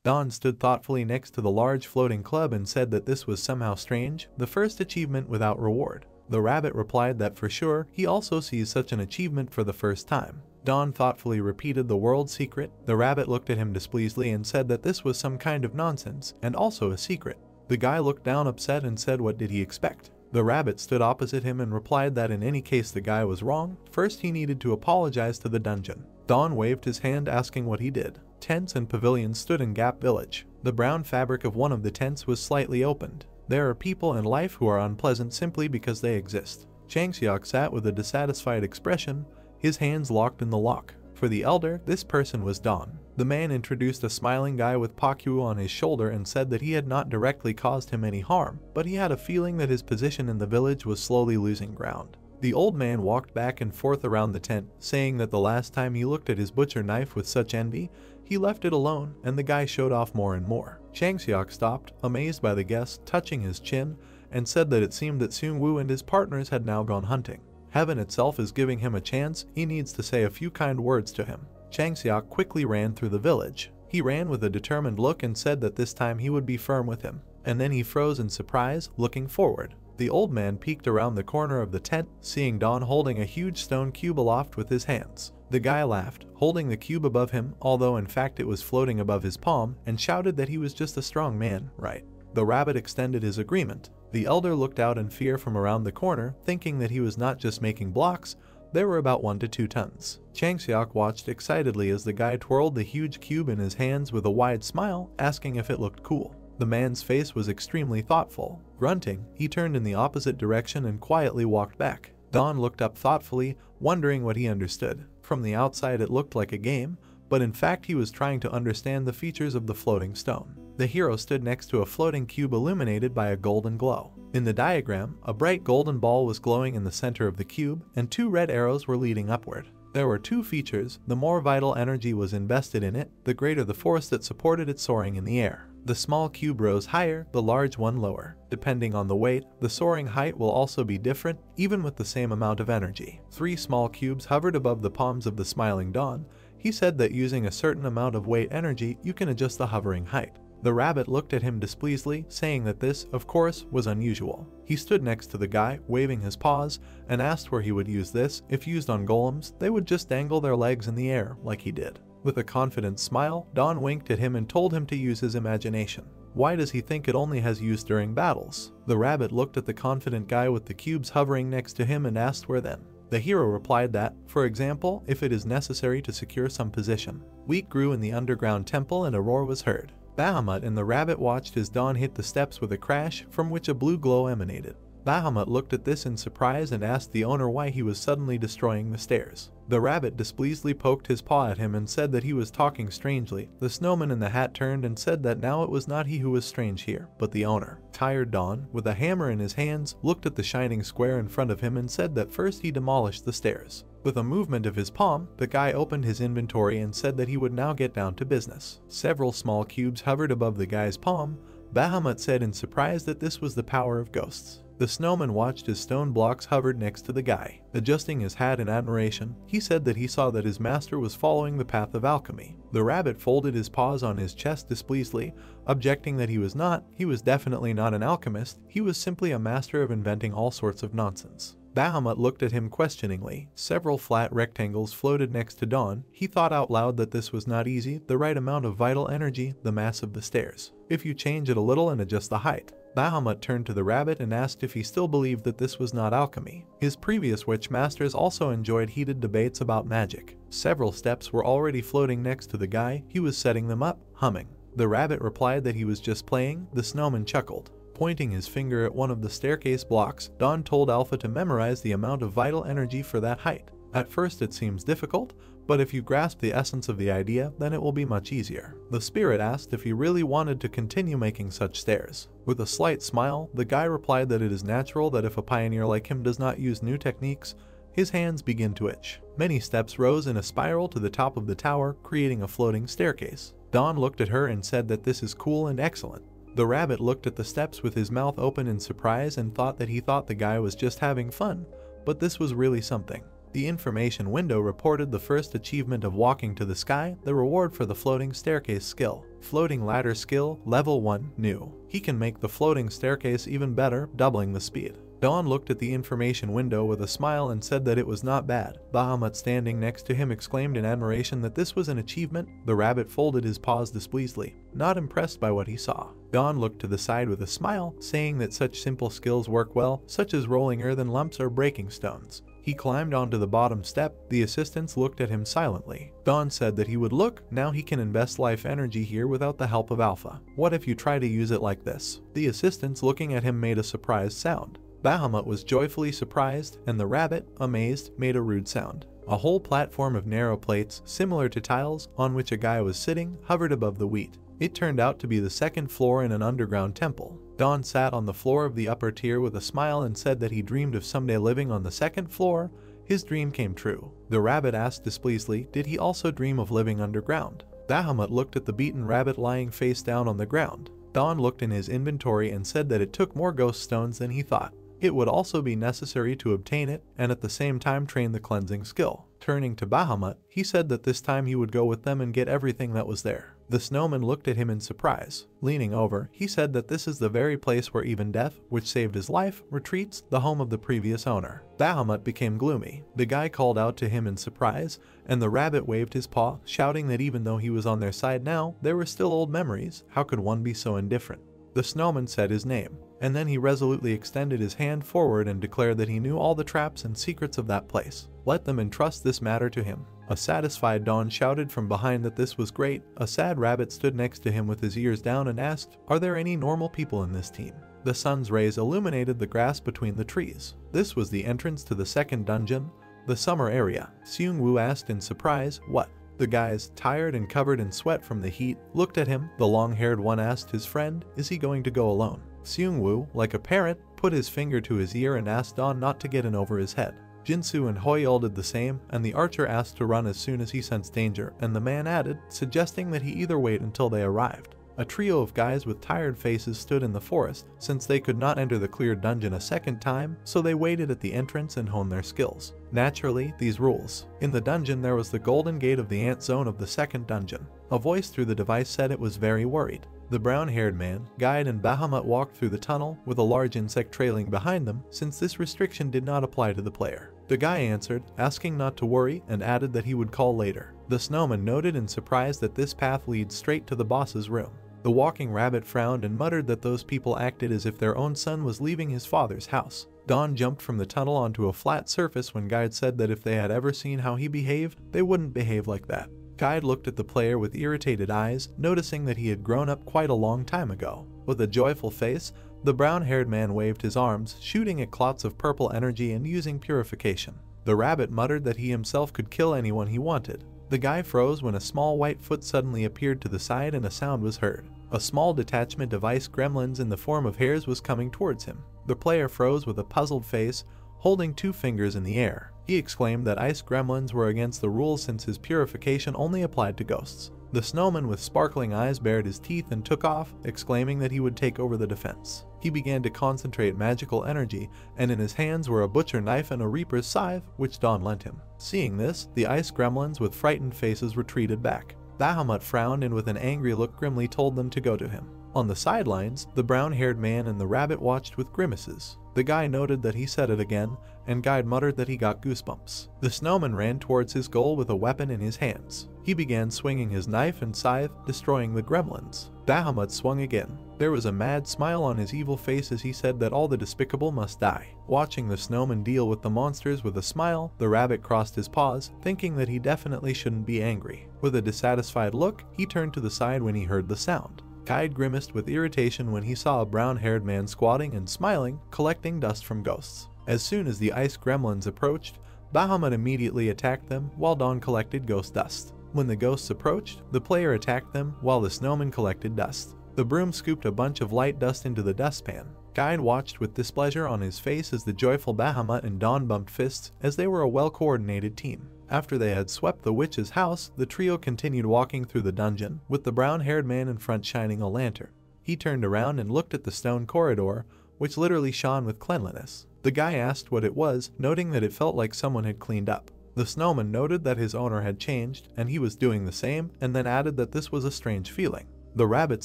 Don stood thoughtfully next to the large floating club and said that this was somehow strange, the first achievement without reward. The rabbit replied that for sure, he also sees such an achievement for the first time. Don thoughtfully repeated the world secret. The rabbit looked at him displeasedly and said that this was some kind of nonsense, and also a secret. The guy looked down upset and said what did he expect? The rabbit stood opposite him and replied that in any case the guy was wrong. First he needed to apologize to the dungeon. Don waved his hand asking what he did. Tents and pavilions stood in Gap Village. The brown fabric of one of the tents was slightly opened. There are people in life who are unpleasant simply because they exist. Changseok sat with a dissatisfied expression, his hands locked in the lock. For the elder, this person was Don. The man introduced a smiling guy with Pakyu on his shoulder and said that he had not directly caused him any harm, but he had a feeling that his position in the village was slowly losing ground. The old man walked back and forth around the tent, saying that the last time he looked at his butcher knife with such envy, he left it alone, and the guy showed off more and more. Changseok stopped, amazed by the guest, touching his chin, and said that it seemed that Seung-woo and his partners had now gone hunting. Heaven itself is giving him a chance. He needs to say a few kind words to him. Changseok quickly ran through the village. He ran with a determined look and said that this time he would be firm with him. And then he froze in surprise, looking forward. The old man peeked around the corner of the tent, seeing Don holding a huge stone cube aloft with his hands. The guy laughed, holding the cube above him, although in fact it was floating above his palm, and shouted that he was just a strong man, right? The rabbit extended his agreement. The elder looked out in fear from around the corner, thinking that he was not just making blocks. There were about 1 to 2 tons. Changseok watched excitedly as the guy twirled the huge cube in his hands with a wide smile, asking if it looked cool. The man's face was extremely thoughtful. Grunting, he turned in the opposite direction and quietly walked back. Don looked up thoughtfully, wondering what he understood. From the outside it looked like a game, but in fact he was trying to understand the features of the floating stone. The hero stood next to a floating cube illuminated by a golden glow. In the diagram, a bright golden ball was glowing in the center of the cube, and 2 red arrows were leading upward. There were 2 features. The more vital energy was invested in it, the greater the force that supported it soaring in the air. The small cube rose higher, the large one lower. Depending on the weight, the soaring height will also be different, even with the same amount of energy. 3 small cubes hovered above the palms of the smiling Don. He said that using a certain amount of weight energy, you can adjust the hovering height. The rabbit looked at him displeasedly, saying that this, of course, was unusual. He stood next to the guy, waving his paws, and asked where he would use this. If used on golems, they would just dangle their legs in the air, like he did. With a confident smile, Don winked at him and told him to use his imagination. Why does he think it only has use during battles? The rabbit looked at the confident guy with the cubes hovering next to him and asked where then. The hero replied that, for example, if it is necessary to secure some position. Wheat grew in the underground temple and a roar was heard. Bahamut and the rabbit watched as Dawn hit the steps with a crash from which a blue glow emanated. Bahamut looked at this in surprise and asked the owner why he was suddenly destroying the stairs. The rabbit displeasedly poked his paw at him and said that he was talking strangely. The snowman in the hat turned and said that now it was not he who was strange here, but the owner. Tired Dawn, with a hammer in his hands, looked at the shining square in front of him and said that first he demolished the stairs. With a movement of his palm, the guy opened his inventory and said that he would now get down to business. Several small cubes hovered above the guy's palm. Bahamut said in surprise that this was the power of ghosts. The snowman watched as stone blocks hovered next to the guy. Adjusting his hat in admiration, he said that he saw that his master was following the path of alchemy. The rabbit folded his paws on his chest displeasedly, objecting that he was definitely not an alchemist, he was simply a master of inventing all sorts of nonsense. Bahamut looked at him questioningly. Several flat rectangles floated next to Dawn. He thought out loud that this was not easy, the right amount of vital energy, the mass of the stairs. If you change it a little and adjust the height. Bahamut turned to the rabbit and asked if he still believed that this was not alchemy. His previous witch masters also enjoyed heated debates about magic. Several steps were already floating next to the guy. He was setting them up, humming. The rabbit replied that he was just playing. The snowman chuckled. Pointing his finger at one of the staircase blocks, Dawn told Alpha to memorize the amount of vital energy for that height. At first it seems difficult, but if you grasp the essence of the idea, then it will be much easier. The spirit asked if he really wanted to continue making such stairs. With a slight smile, the guy replied that it is natural that if a pioneer like him does not use new techniques, his hands begin to itch. Many steps rose in a spiral to the top of the tower, creating a floating staircase. Dawn looked at her and said that this is cool and excellent. The rabbit looked at the steps with his mouth open in surprise and thought that the guy was just having fun, but this was really something. The information window reported the first achievement of walking to the sky, the reward for the floating staircase skill. Floating ladder skill, level 1, new. He can make the floating staircase even better, doubling the speed. Dawn looked at the information window with a smile and said that it was not bad. Bahamut standing next to him exclaimed in admiration that this was an achievement. The rabbit folded his paws displeasedly, not impressed by what he saw. Dawn looked to the side with a smile, saying that such simple skills work well, such as rolling earthen lumps or breaking stones. He climbed onto the bottom step. The assistants looked at him silently. Dawn said that he would look, now he can invest life energy here without the help of Alpha. What if you try to use it like this? The assistants looking at him made a surprised sound. Bahamut was joyfully surprised, and the rabbit, amazed, made a rude sound. A whole platform of narrow plates, similar to tiles, on which a guy was sitting, hovered above the wheat. It turned out to be the second floor in an underground temple. Dawn sat on the floor of the upper tier with a smile and said that he dreamed of someday living on the second floor. His dream came true. The rabbit asked displeasedly, did he also dream of living underground? Bahamut looked at the beaten rabbit lying face down on the ground. Dawn looked in his inventory and said that it took more ghost stones than he thought. It would also be necessary to obtain it and at the same time train the cleansing skill. Turning to Bahamut, he said that this time he would go with them and get everything that was there. The snowman looked at him in surprise. Leaning over, he said that this is the very place where even death, which saved his life, retreats, the home of the previous owner. Bahamut became gloomy. The guy called out to him in surprise, and the rabbit waved his paw, shouting that even though he was on their side now, there were still old memories. How could one be so indifferent? The snowman said his name, and then he resolutely extended his hand forward and declared that he knew all the traps and secrets of that place. Let them entrust this matter to him. A satisfied Dawn shouted from behind that this was great. A sad rabbit stood next to him with his ears down and asked, are there any normal people in this team? The sun's rays illuminated the grass between the trees. This was the entrance to the second dungeon, the summer area. Seung-woo asked in surprise, what? The guys, tired and covered in sweat from the heat, looked at him. The long-haired one asked his friend, is he going to go alone? Seung-woo, like a parrot, put his finger to his ear and asked Dawn not to get in over his head. Jinsu and Hoyol did the same, and the archer asked to run as soon as he sensed danger, and the man added, suggesting that he either wait until they arrived. A trio of guys with tired faces stood in the forest, since they could not enter the cleared dungeon a second time, so they waited at the entrance and honed their skills. Naturally, these rules. In the dungeon there was the golden gate of the ant zone of the second dungeon. A voice through the device said it was very worried. The brown-haired man, guide and Bahamut walked through the tunnel, with a large insect trailing behind them, since this restriction did not apply to the player. The guy answered, asking not to worry, and added that he would call later. The snowman noted in surprise that this path leads straight to the boss's room. The walking rabbit frowned and muttered that those people acted as if their own son was leaving his father's house. Dawn jumped from the tunnel onto a flat surface when Guide said that if they had ever seen how he behaved, they wouldn't behave like that. Guide looked at the player with irritated eyes, noticing that he had grown up quite a long time ago. With a joyful face, the brown-haired man waved his arms, shooting at clots of purple energy and using purification. The rabbit muttered that he himself could kill anyone he wanted. The guy froze when a small white foot suddenly appeared to the side and a sound was heard. A small detachment of ice gremlins in the form of hares was coming towards him. The player froze with a puzzled face, holding 2 fingers in the air. He exclaimed that ice gremlins were against the rules since his purification only applied to ghosts. The snowman with sparkling eyes bared his teeth and took off, exclaiming that he would take over the defense. He began to concentrate magical energy, and in his hands were a butcher knife and a reaper's scythe, which Dawn lent him. Seeing this, the ice gremlins with frightened faces retreated back. Bahamut frowned and with an angry look grimly told them to go to him. On the sidelines, the brown-haired man and the rabbit watched with grimaces. The guy noted that he said it again, and Guide muttered that he got goosebumps. The snowman ran towards his goal with a weapon in his hands. He began swinging his knife and scythe, destroying the gremlins. Bahamut swung again. There was a mad smile on his evil face as he said that all the despicable must die. Watching the snowman deal with the monsters with a smile, the rabbit crossed his paws, thinking that he definitely shouldn't be angry. With a dissatisfied look, he turned to the side when he heard the sound. Guide grimaced with irritation when he saw a brown-haired man squatting and smiling, collecting dust from ghosts. As soon as the ice gremlins approached, Bahamut immediately attacked them while Dawn collected ghost dust. When the ghosts approached, the player attacked them while the snowman collected dust. The broom scooped a bunch of light dust into the dustpan. Guide watched with displeasure on his face as the joyful Bahamut and Dawn bumped fists as they were a well-coordinated team. After they had swept the witch's house, the trio continued walking through the dungeon, with the brown-haired man in front shining a lantern. He turned around and looked at the stone corridor, which literally shone with cleanliness. The guy asked what it was, noting that it felt like someone had cleaned up. The snowman noted that his owner had changed, and he was doing the same, and then added that this was a strange feeling. The rabbit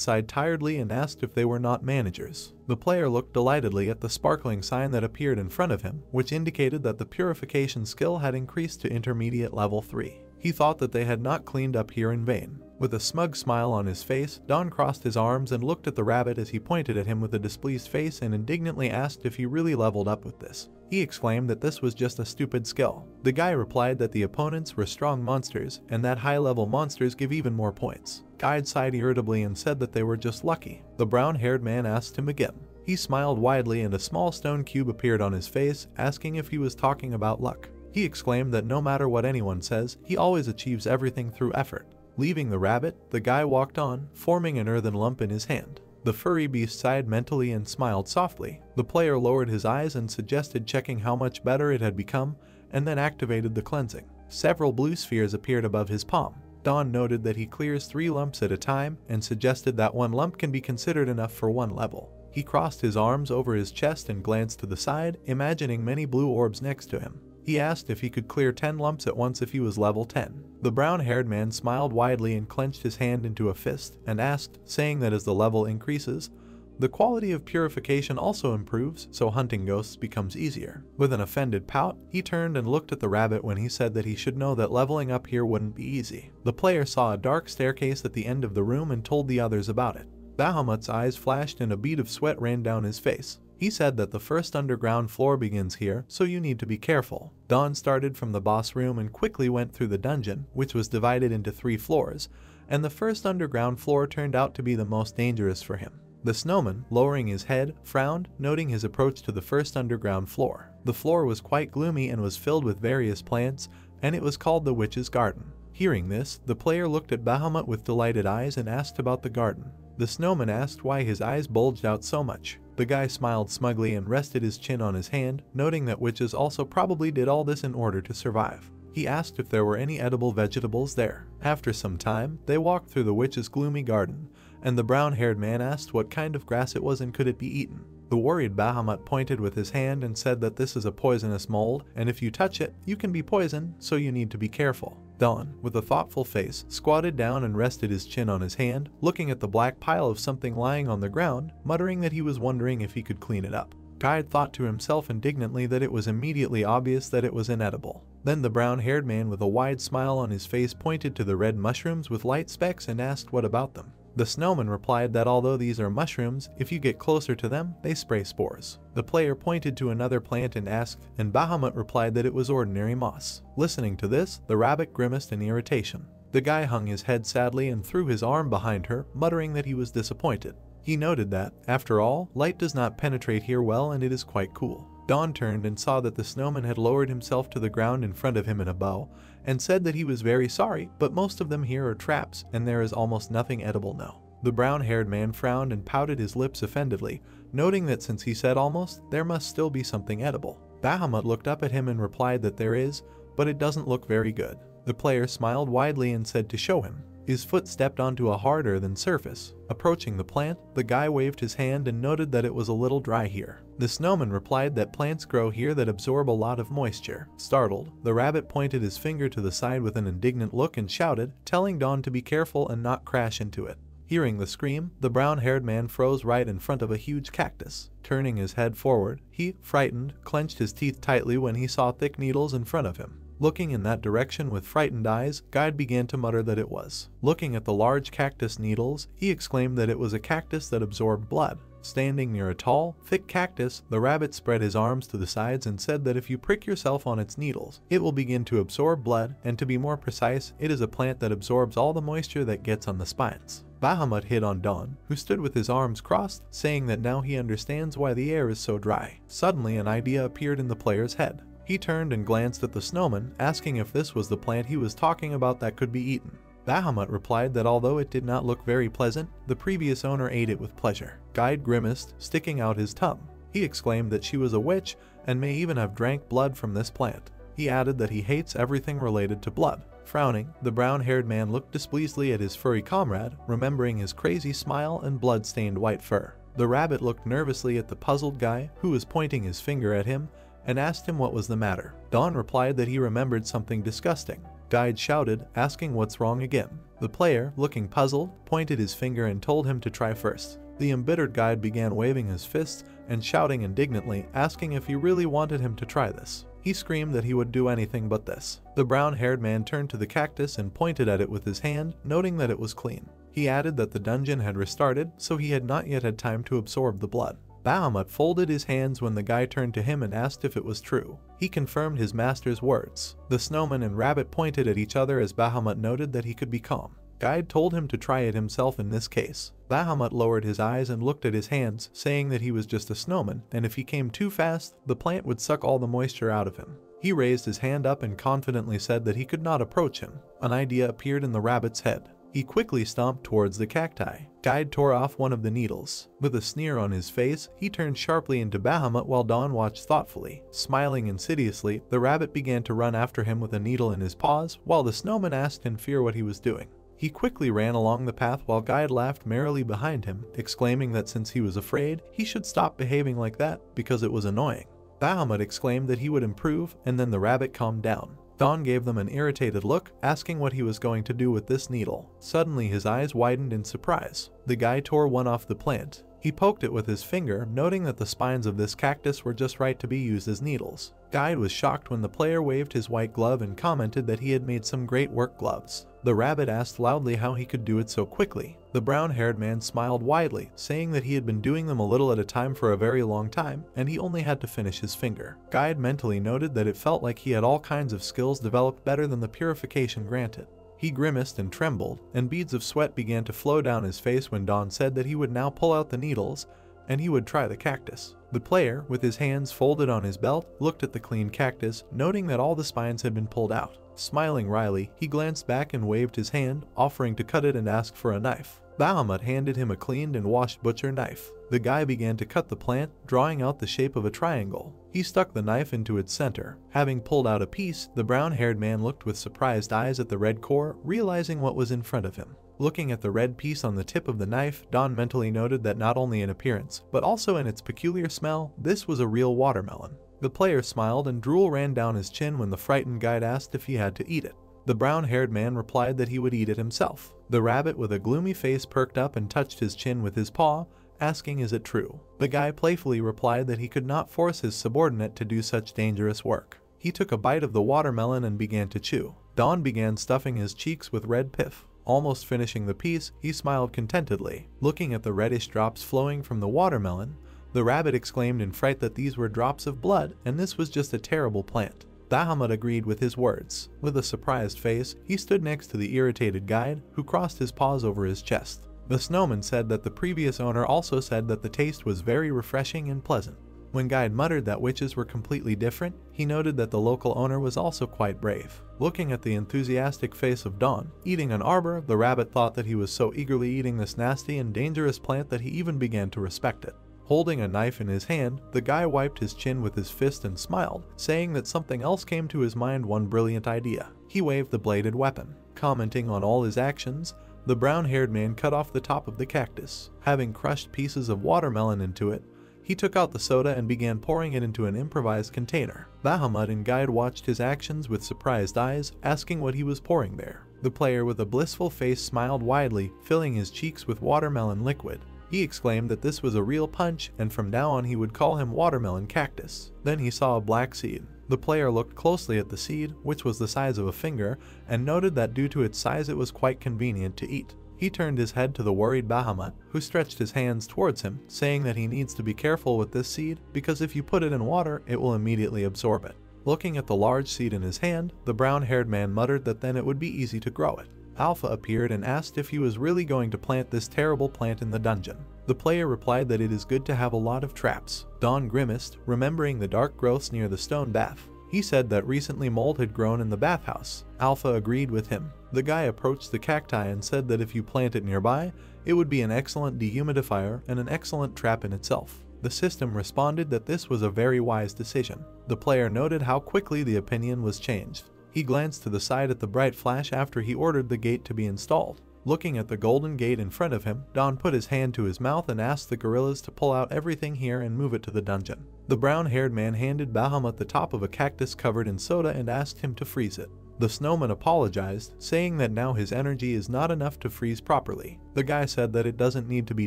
sighed tiredly and asked if they were not managers. The player looked delightedly at the sparkling sign that appeared in front of him, which indicated that the purification skill had increased to intermediate level 3. He thought that they had not cleaned up here in vain. With a smug smile on his face, Don crossed his arms and looked at the rabbit as he pointed at him with a displeased face and indignantly asked if he really leveled up with this. He exclaimed that this was just a stupid skill. The guy replied that the opponents were strong monsters, and that high-level monsters give even more points. Guide sighed irritably and said that they were just lucky. The brown-haired man asked him again. He smiled widely and a small stone cube appeared on his face, asking if he was talking about luck. He exclaimed that no matter what anyone says, he always achieves everything through effort. Leaving the rabbit, the guy walked on, forming an earthen lump in his hand. The furry beast sighed mentally and smiled softly. The player lowered his eyes and suggested checking how much better it had become, and then activated the cleansing. Several blue spheres appeared above his palm. Don noted that he clears 3 lumps at a time and suggested that 1 lump can be considered enough for 1 level. He crossed his arms over his chest and glanced to the side, imagining many blue orbs next to him. He asked if he could clear 10 lumps at once if he was level 10. The brown-haired man smiled widely and clenched his hand into a fist, and asked, saying that as the level increases, the quality of purification also improves, so hunting ghosts becomes easier. With an offended pout, he turned and looked at the rabbit when he said that he should know that leveling up here wouldn't be easy. The player saw a dark staircase at the end of the room and told the others about it. Bahamut's eyes flashed and a bead of sweat ran down his face. He said that the first underground floor begins here, so you need to be careful. Don started from the boss room and quickly went through the dungeon, which was divided into 3 floors, and the first underground floor turned out to be the most dangerous for him. The snowman, lowering his head, frowned, noting his approach to the first underground floor. The floor was quite gloomy and was filled with various plants, and it was called the Witch's Garden. Hearing this, the player looked at Bahamut with delighted eyes and asked about the garden. The snowman asked why his eyes bulged out so much. The guy smiled smugly and rested his chin on his hand, noting that witches also probably did all this in order to survive. He asked if there were any edible vegetables there. After some time, they walked through the witch's gloomy garden, and the brown-haired man asked what kind of grass it was and could it be eaten. The worried Bahamut pointed with his hand and said that this is a poisonous mold, and if you touch it, you can be poisoned, so you need to be careful. Don, with a thoughtful face, squatted down and rested his chin on his hand, looking at the black pile of something lying on the ground, muttering that he was wondering if he could clean it up. Guide thought to himself indignantly that it was immediately obvious that it was inedible. Then the brown-haired man with a wide smile on his face pointed to the red mushrooms with light specks and asked what about them. The snowman replied that although these are mushrooms, if you get closer to them, they spray spores. The player pointed to another plant and asked, and Bahamut replied that it was ordinary moss. Listening to this, the rabbit grimaced in irritation. The guy hung his head sadly and threw his arm behind her, muttering that he was disappointed. He noted that, after all, light does not penetrate here well and it is quite cool. Dawn turned and saw that the snowman had lowered himself to the ground in front of him in a bow, and said that he was very sorry, but most of them here are traps and there is almost nothing edible now. The brown-haired man frowned and pouted his lips offendedly, noting that since he said almost, there must still be something edible. Bahamut looked up at him and replied that there is, but it doesn't look very good. The player smiled widely and said to show him. His foot stepped onto a hard earthen surface. Approaching the plant, the guy waved his hand and noted that it was a little dry here. The snowman replied that plants grow here that absorb a lot of moisture. Startled, the rabbit pointed his finger to the side with an indignant look and shouted, telling Dawn to be careful and not crash into it. Hearing the scream, the brown-haired man froze right in front of a huge cactus. Turning his head forward, he, frightened, clenched his teeth tightly when he saw thick needles in front of him. Looking in that direction with frightened eyes, Guide began to mutter that it was. Looking at the large cactus needles, he exclaimed that it was a cactus that absorbed blood. Standing near a tall, thick cactus, the rabbit spread his arms to the sides and said that if you prick yourself on its needles, it will begin to absorb blood, and to be more precise, it is a plant that absorbs all the moisture that gets on the spines. Bahamut hit on Dawn, who stood with his arms crossed, saying that now he understands why the air is so dry. Suddenly, an idea appeared in the player's head. He turned and glanced at the snowman, asking if this was the plant he was talking about that could be eaten. Bahamut replied that although it did not look very pleasant, the previous owner ate it with pleasure. Guide grimaced, sticking out his tongue. He exclaimed that she was a witch and may even have drank blood from this plant. He added that he hates everything related to blood. Frowning, the brown-haired man looked displeasedly at his furry comrade, remembering his crazy smile and blood-stained white fur. The rabbit looked nervously at the puzzled guy, who was pointing his finger at him, and asked him what was the matter. Dawn replied that he remembered something disgusting. Guide shouted, asking what's wrong again. The player, looking puzzled, pointed his finger and told him to try first. The embittered guide began waving his fists and shouting indignantly, asking if he really wanted him to try this. He screamed that he would do anything but this. The brown-haired man turned to the cactus and pointed at it with his hand, noting that it was clean. He added that the dungeon had restarted, so he had not yet had time to absorb the blood. Bahamut folded his hands when the guy turned to him and asked if it was true. He confirmed his master's words. The snowman and rabbit pointed at each other as Bahamut noted that he could be calm. Guide told him to try it himself in this case. Bahamut lowered his eyes and looked at his hands, saying that he was just a snowman, and if he came too fast, the plant would suck all the moisture out of him. He raised his hand up and confidently said that he could not approach him. An idea appeared in the rabbit's head. He quickly stomped towards the cacti. Guide tore off one of the needles. With a sneer on his face, he turned sharply into Bahamut while Dawn watched thoughtfully. Smiling insidiously, the rabbit began to run after him with a needle in his paws, while the snowman asked in fear what he was doing. He quickly ran along the path while Guide laughed merrily behind him, exclaiming that since he was afraid, he should stop behaving like that because it was annoying. Bahamut exclaimed that he would improve, and then the rabbit calmed down. Dawn gave them an irritated look, asking what he was going to do with this needle. Suddenly his eyes widened in surprise. The guy tore one off the plant. He poked it with his finger, noting that the spines of this cactus were just right to be used as needles. Guide was shocked when the player waved his white glove and commented that he had made some great work gloves. The rabbit asked loudly how he could do it so quickly. The brown-haired man smiled widely, saying that he had been doing them a little at a time for a very long time, and he only had to finish his finger. Guide mentally noted that it felt like he had all kinds of skills developed better than the purification granted. He grimaced and trembled, and beads of sweat began to flow down his face when Dawn said that he would now pull out the needles, and he would try the cactus. The player, with his hands folded on his belt, looked at the clean cactus, noting that all the spines had been pulled out. Smiling wryly, he glanced back and waved his hand, offering to cut it and ask for a knife. Bahamut handed him a cleaned and washed butcher knife. The guy began to cut the plant, drawing out the shape of a triangle. He stuck the knife into its center. Having pulled out a piece, the brown-haired man looked with surprised eyes at the red core, realizing what was in front of him. Looking at the red piece on the tip of the knife, Dawn mentally noted that not only in appearance, but also in its peculiar smell, this was a real watermelon. The player smiled and drool ran down his chin when the frightened guide asked if he had to eat it. The brown-haired man replied that he would eat it himself. The rabbit with a gloomy face perked up and touched his chin with his paw, asking is it true. The guy playfully replied that he could not force his subordinate to do such dangerous work. He took a bite of the watermelon and began to chew. Dawn began stuffing his cheeks with red pith. Almost finishing the piece, he smiled contentedly. Looking at the reddish drops flowing from the watermelon, the rabbit exclaimed in fright that these were drops of blood and this was just a terrible plant. Bahamut agreed with his words. With a surprised face, he stood next to the irritated guide, who crossed his paws over his chest. The snowman said that the previous owner also said that the taste was very refreshing and pleasant. When Guide muttered that witches were completely different, he noted that the local owner was also quite brave. Looking at the enthusiastic face of Dawn, eating an arbor, the rabbit thought that he was so eagerly eating this nasty and dangerous plant that he even began to respect it. Holding a knife in his hand, the guy wiped his chin with his fist and smiled, saying that something else came to his mind, one brilliant idea. He waved the bladed weapon. Commenting on all his actions, the brown-haired man cut off the top of the cactus. Having crushed pieces of watermelon into it, he took out the soda and began pouring it into an improvised container. Bahamut and Guide watched his actions with surprised eyes, asking what he was pouring there. The player with a blissful face smiled widely, filling his cheeks with watermelon liquid. He exclaimed that this was a real punch, and from now on he would call him Watermelon Cactus. Then he saw a black seed. The player looked closely at the seed, which was the size of a finger, and noted that due to its size it was quite convenient to eat. He turned his head to the worried Bahamut, who stretched his hands towards him, saying that he needs to be careful with this seed because if you put it in water, it will immediately absorb it. Looking at the large seed in his hand, the brown-haired man muttered that then it would be easy to grow it. Alpha appeared and asked if he was really going to plant this terrible plant in the dungeon. The player replied that it is good to have a lot of traps. Dawn grimaced, remembering the dark growths near the stone bath. He said that recently mold had grown in the bathhouse. Alpha agreed with him. The guy approached the cacti and said that if you plant it nearby, it would be an excellent dehumidifier and an excellent trap in itself. The system responded that this was a very wise decision. The player noted how quickly the opinion was changed. He glanced to the side at the bright flash after he ordered the gate to be installed. Looking at the golden gate in front of him, Don put his hand to his mouth and asked the gorillas to pull out everything here and move it to the dungeon. The brown-haired man handed Bahamut the top of a cactus covered in soda and asked him to freeze it. The snowman apologized, saying that now his energy is not enough to freeze properly. The guy said that it doesn't need to be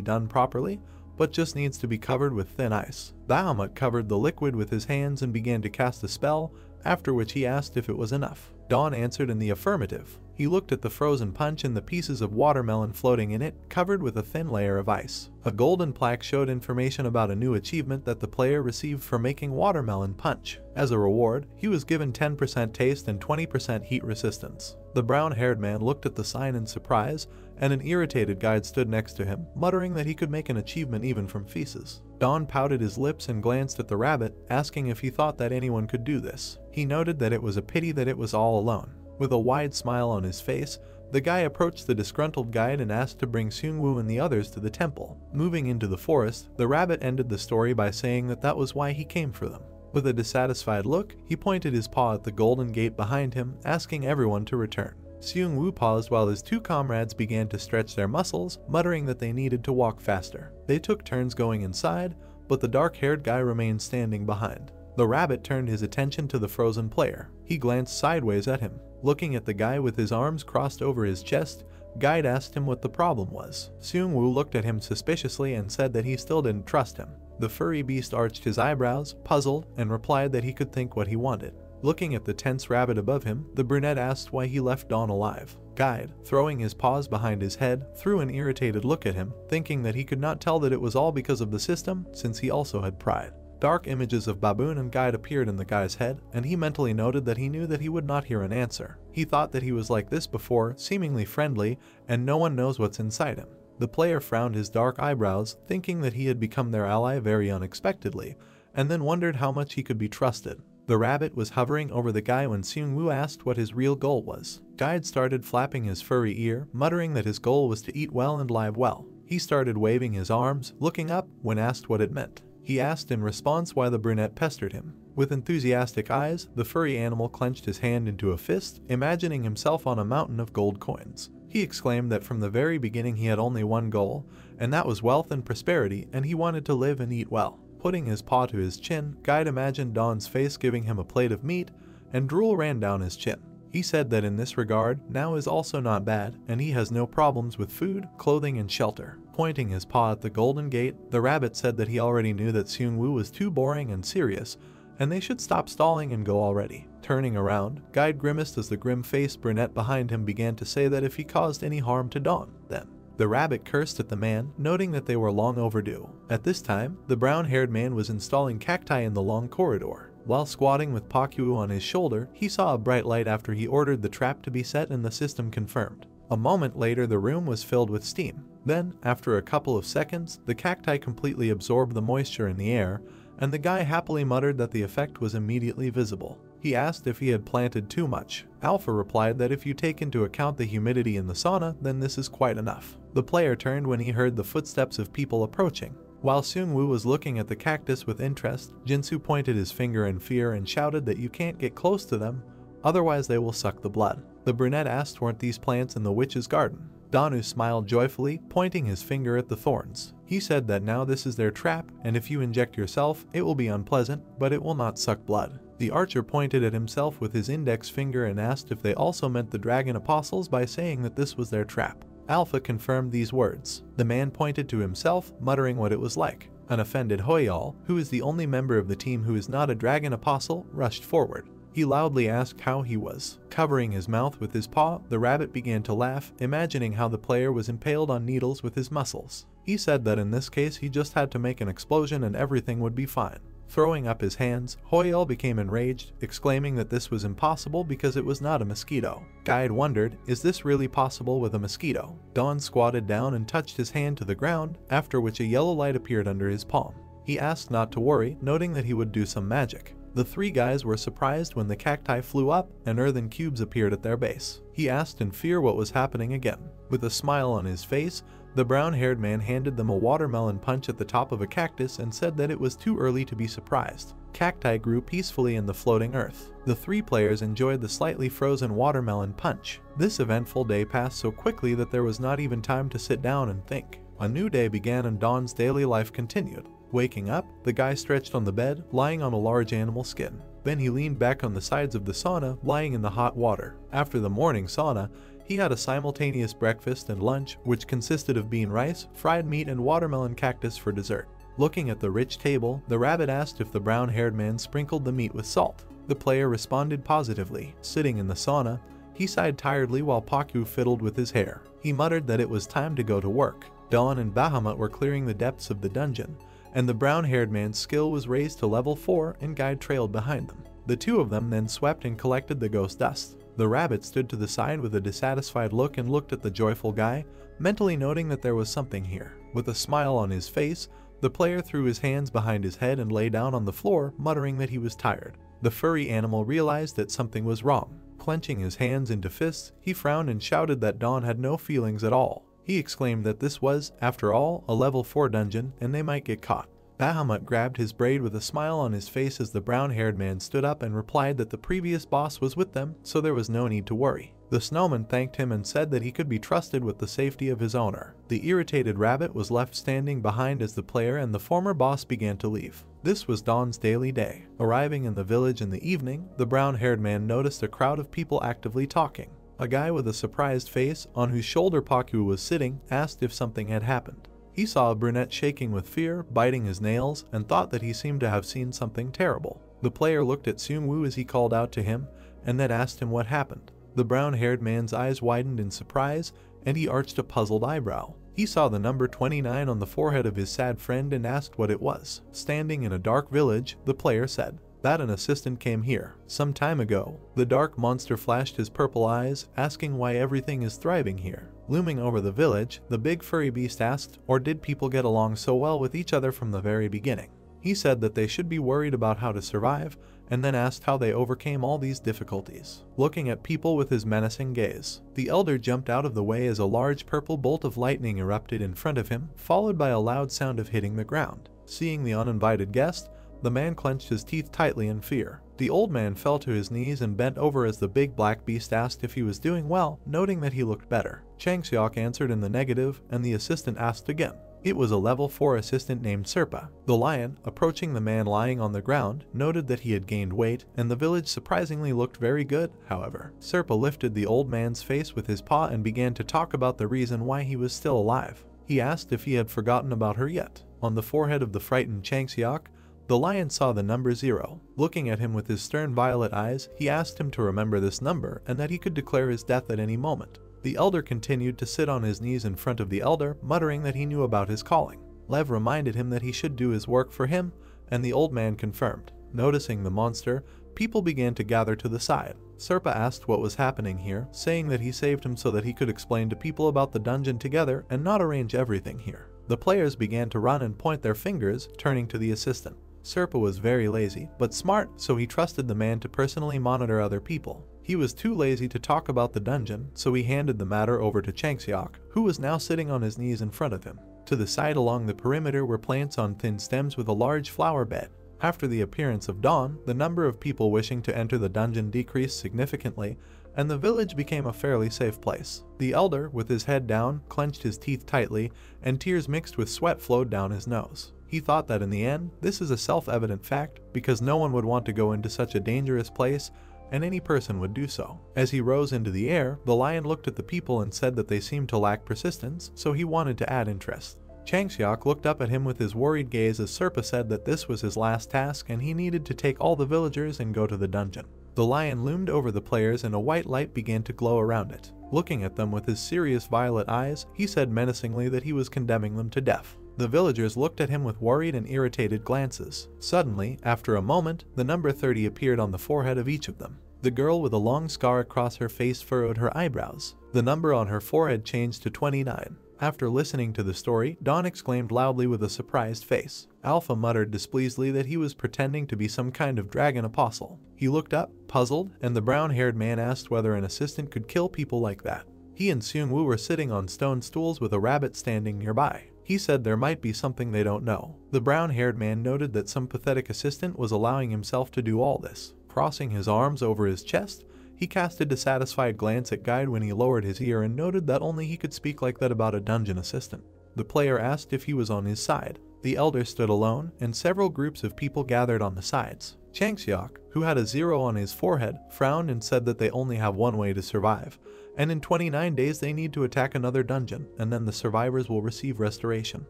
done properly, but just needs to be covered with thin ice. Bahamut covered the liquid with his hands and began to cast a spell, after which he asked if it was enough. Dawn answered in the affirmative. He looked at the frozen punch and the pieces of watermelon floating in it, covered with a thin layer of ice. A golden plaque showed information about a new achievement that the player received for making watermelon punch. As a reward, he was given 10% taste and 20% heat resistance. The brown-haired man looked at the sign in surprise, and an irritated guide stood next to him, muttering that he could make an achievement even from feces. Don pouted his lips and glanced at the rabbit, asking if he thought that anyone could do this. He noted that it was a pity that it was all alone. With a wide smile on his face, the guy approached the disgruntled guide and asked to bring Seung-woo and the others to the temple. Moving into the forest, the rabbit ended the story by saying that that was why he came for them. With a dissatisfied look, he pointed his paw at the golden gate behind him, asking everyone to return. Seung-woo paused while his two comrades began to stretch their muscles, muttering that they needed to walk faster. They took turns going inside, but the dark-haired guy remained standing behind. The rabbit turned his attention to the frozen player. He glanced sideways at him. Looking at the guy with his arms crossed over his chest, Guide asked him what the problem was. Seung-woo looked at him suspiciously and said that he still didn't trust him. The furry beast arched his eyebrows, puzzled, and replied that he could think what he wanted. Looking at the tense rabbit above him, the brunette asked why he left Dawn alive. Guide, throwing his paws behind his head, threw an irritated look at him, thinking that he could not tell that it was all because of the system, since he also had pride. Dark images of Baboon and Guide appeared in the guy's head, and he mentally noted that he knew that he would not hear an answer. He thought that he was like this before, seemingly friendly, and no one knows what's inside him. The player frowned his dark eyebrows, thinking that he had become their ally very unexpectedly, and then wondered how much he could be trusted. The rabbit was hovering over the guy when Seung-woo asked what his real goal was. Guide started flapping his furry ear, muttering that his goal was to eat well and live well. He started waving his arms, looking up when asked what it meant. He asked in response why the brunette pestered him. With enthusiastic eyes, the furry animal clenched his hand into a fist, imagining himself on a mountain of gold coins. He exclaimed that from the very beginning he had only one goal, and that was wealth and prosperity, and he wanted to live and eat well. Putting his paw to his chin, Guide imagined Dawn's face giving him a plate of meat, and drool ran down his chin. He said that in this regard, now is also not bad, and he has no problems with food, clothing, and shelter. Pointing his paw at the golden gate, the rabbit said that he already knew that Seung-woo was too boring and serious, and they should stop stalling and go already. Turning around, Guide grimaced as the grim-faced brunette behind him began to say that if he caused any harm to Dawn, then. The rabbit cursed at the man, noting that they were long overdue. At this time, the brown-haired man was installing cacti in the long corridor. While squatting with Pakyu on his shoulder, he saw a bright light after he ordered the trap to be set and the system confirmed. A moment later, the room was filled with steam. Then, after a couple of seconds, the cacti completely absorbed the moisture in the air, and the guy happily muttered that the effect was immediately visible. He asked if he had planted too much. Alpha replied that if you take into account the humidity in the sauna, then this is quite enough. The player turned when he heard the footsteps of people approaching. While Seung-woo was looking at the cactus with interest, Jinsu pointed his finger in fear and shouted that you can't get close to them, otherwise they will suck the blood. The brunette asked, weren't these plants in the witch's garden? Danu smiled joyfully, pointing his finger at the thorns. He said that now this is their trap, and if you inject yourself, it will be unpleasant, but it will not suck blood. The archer pointed at himself with his index finger and asked if they also meant the dragon apostles by saying that this was their trap. Alpha confirmed these words. The man pointed to himself, muttering what it was like. An offended Hoyal, who is the only member of the team who is not a dragon apostle, rushed forward. He loudly asked how he was. Covering his mouth with his paw, the rabbit began to laugh, imagining how the player was impaled on needles with his muscles. He said that in this case he just had to make an explosion and everything would be fine. Throwing up his hands, Hoyal became enraged, exclaiming that this was impossible because it was not a mosquito. Guide wondered, is this really possible with a mosquito? Dawn squatted down and touched his hand to the ground, after which a yellow light appeared under his palm. He asked not to worry, noting that he would do some magic. The three guys were surprised when the cacti flew up and earthen cubes appeared at their base. He asked in fear what was happening again. With a smile on his face, the brown-haired man handed them a watermelon punch at the top of a cactus and said that it was too early to be surprised. Cacti grew peacefully in the floating earth. The three players enjoyed the slightly frozen watermelon punch. This eventful day passed so quickly that there was not even time to sit down and think. A new day began and Dawn's daily life continued. Waking up, the guy stretched on the bed, lying on a large animal skin. Then he leaned back on the sides of the sauna, lying in the hot water. After the morning sauna, he had a simultaneous breakfast and lunch, which consisted of bean rice, fried meat, and watermelon cactus for dessert. Looking at the rich table, the rabbit asked if the brown-haired man sprinkled the meat with salt. The player responded positively. Sitting in the sauna, he sighed tiredly while Pakyu fiddled with his hair. He muttered that it was time to go to work. Dawn and Bahamut were clearing the depths of the dungeon, and the brown-haired man's skill was raised to level 4 and Guide trailed behind them. The two of them then swept and collected the ghost dust. The rabbit stood to the side with a dissatisfied look and looked at the joyful guy, mentally noting that there was something here. With a smile on his face, the player threw his hands behind his head and lay down on the floor, muttering that he was tired. The furry animal realized that something was wrong. Clenching his hands into fists, he frowned and shouted that Dawn had no feelings at all. He exclaimed that this was, after all, a level 4 dungeon and they might get caught. Bahamut grabbed his braid with a smile on his face as the brown-haired man stood up and replied that the previous boss was with them, so there was no need to worry. The snowman thanked him and said that he could be trusted with the safety of his owner. The irritated rabbit was left standing behind as the player and the former boss began to leave. This was Dawn's daily day. Arriving in the village in the evening, the brown-haired man noticed a crowd of people actively talking. A guy with a surprised face, on whose shoulder Pakyu was sitting, asked if something had happened. He saw a brunette shaking with fear, biting his nails, and thought that he seemed to have seen something terrible. The player looked at Seung-woo as he called out to him, and then asked him what happened. The brown-haired man's eyes widened in surprise, and he arched a puzzled eyebrow. He saw the number 29 on the forehead of his sad friend and asked what it was. Standing in a dark village, the player said that an assistant came here some time ago. The dark monster flashed his purple eyes, asking why everything is thriving here. Looming over the village, the big furry beast asked, or did people get along so well with each other from the very beginning? He said that they should be worried about how to survive, and then asked how they overcame all these difficulties. Looking at people with his menacing gaze, the elder jumped out of the way as a large purple bolt of lightning erupted in front of him, followed by a loud sound of hitting the ground. Seeing the uninvited guest, the man clenched his teeth tightly in fear. The old man fell to his knees and bent over as the big black beast asked if he was doing well, noting that he looked better. Chang Seok answered in the negative, and the assistant asked again. It was a level 4 assistant named Serpa. The lion, approaching the man lying on the ground, noted that he had gained weight, and the village surprisingly looked very good, however. Serpa lifted the old man's face with his paw and began to talk about the reason why he was still alive. He asked if he had forgotten about her yet. On the forehead of the frightened Chang Seok, the lion saw the number 0. Looking at him with his stern violet eyes, he asked him to remember this number and that he could declare his death at any moment. The elder continued to sit on his knees in front of the elder, muttering that he knew about his calling. Lev reminded him that he should do his work for him, and the old man confirmed. Noticing the monster, people began to gather to the side. Serpa asked what was happening here, saying that he saved him so that he could explain to people about the dungeon together and not arrange everything here. The players began to run and point their fingers, turning to the assistant. Serpa was very lazy, but smart, so he trusted the man to personally monitor other people. He was too lazy to talk about the dungeon, so he handed the matter over to Changseok, who was now sitting on his knees in front of him. To the side along the perimeter were plants on thin stems with a large flower bed. After the appearance of dawn, the number of people wishing to enter the dungeon decreased significantly, and the village became a fairly safe place. The elder, with his head down, clenched his teeth tightly, and tears mixed with sweat flowed down his nose. He thought that in the end, this is a self-evident fact, because no one would want to go into such a dangerous place, and any person would do so. As he rose into the air, the lion looked at the people and said that they seemed to lack persistence, so he wanted to add interest. Changseok looked up at him with his worried gaze as Serpa said that this was his last task and he needed to take all the villagers and go to the dungeon. The lion loomed over the players and a white light began to glow around it. Looking at them with his serious violet eyes, he said menacingly that he was condemning them to death. The villagers looked at him with worried and irritated glances. Suddenly, after a moment, the number 30 appeared on the forehead of each of them. The girl with a long scar across her face furrowed her eyebrows. The number on her forehead changed to 29. After listening to the story, Dawn exclaimed loudly with a surprised face. Alpha muttered displeasedly that he was pretending to be some kind of dragon apostle. He looked up, puzzled, and the brown-haired man asked whether an assistant could kill people like that. He and Seung-woo were sitting on stone stools with a rabbit standing nearby. He said there might be something they don't know. The brown-haired man noted that some pathetic assistant was allowing himself to do all this. Crossing his arms over his chest, he cast a dissatisfied glance at Guide when he lowered his ear and noted that only he could speak like that about a dungeon assistant. The player asked if he was on his side. The elder stood alone, and several groups of people gathered on the sides. Changseok, who had a 0 on his forehead, frowned and said that they only have one way to survive, and in 29 days they need to attack another dungeon, and then the survivors will receive restoration.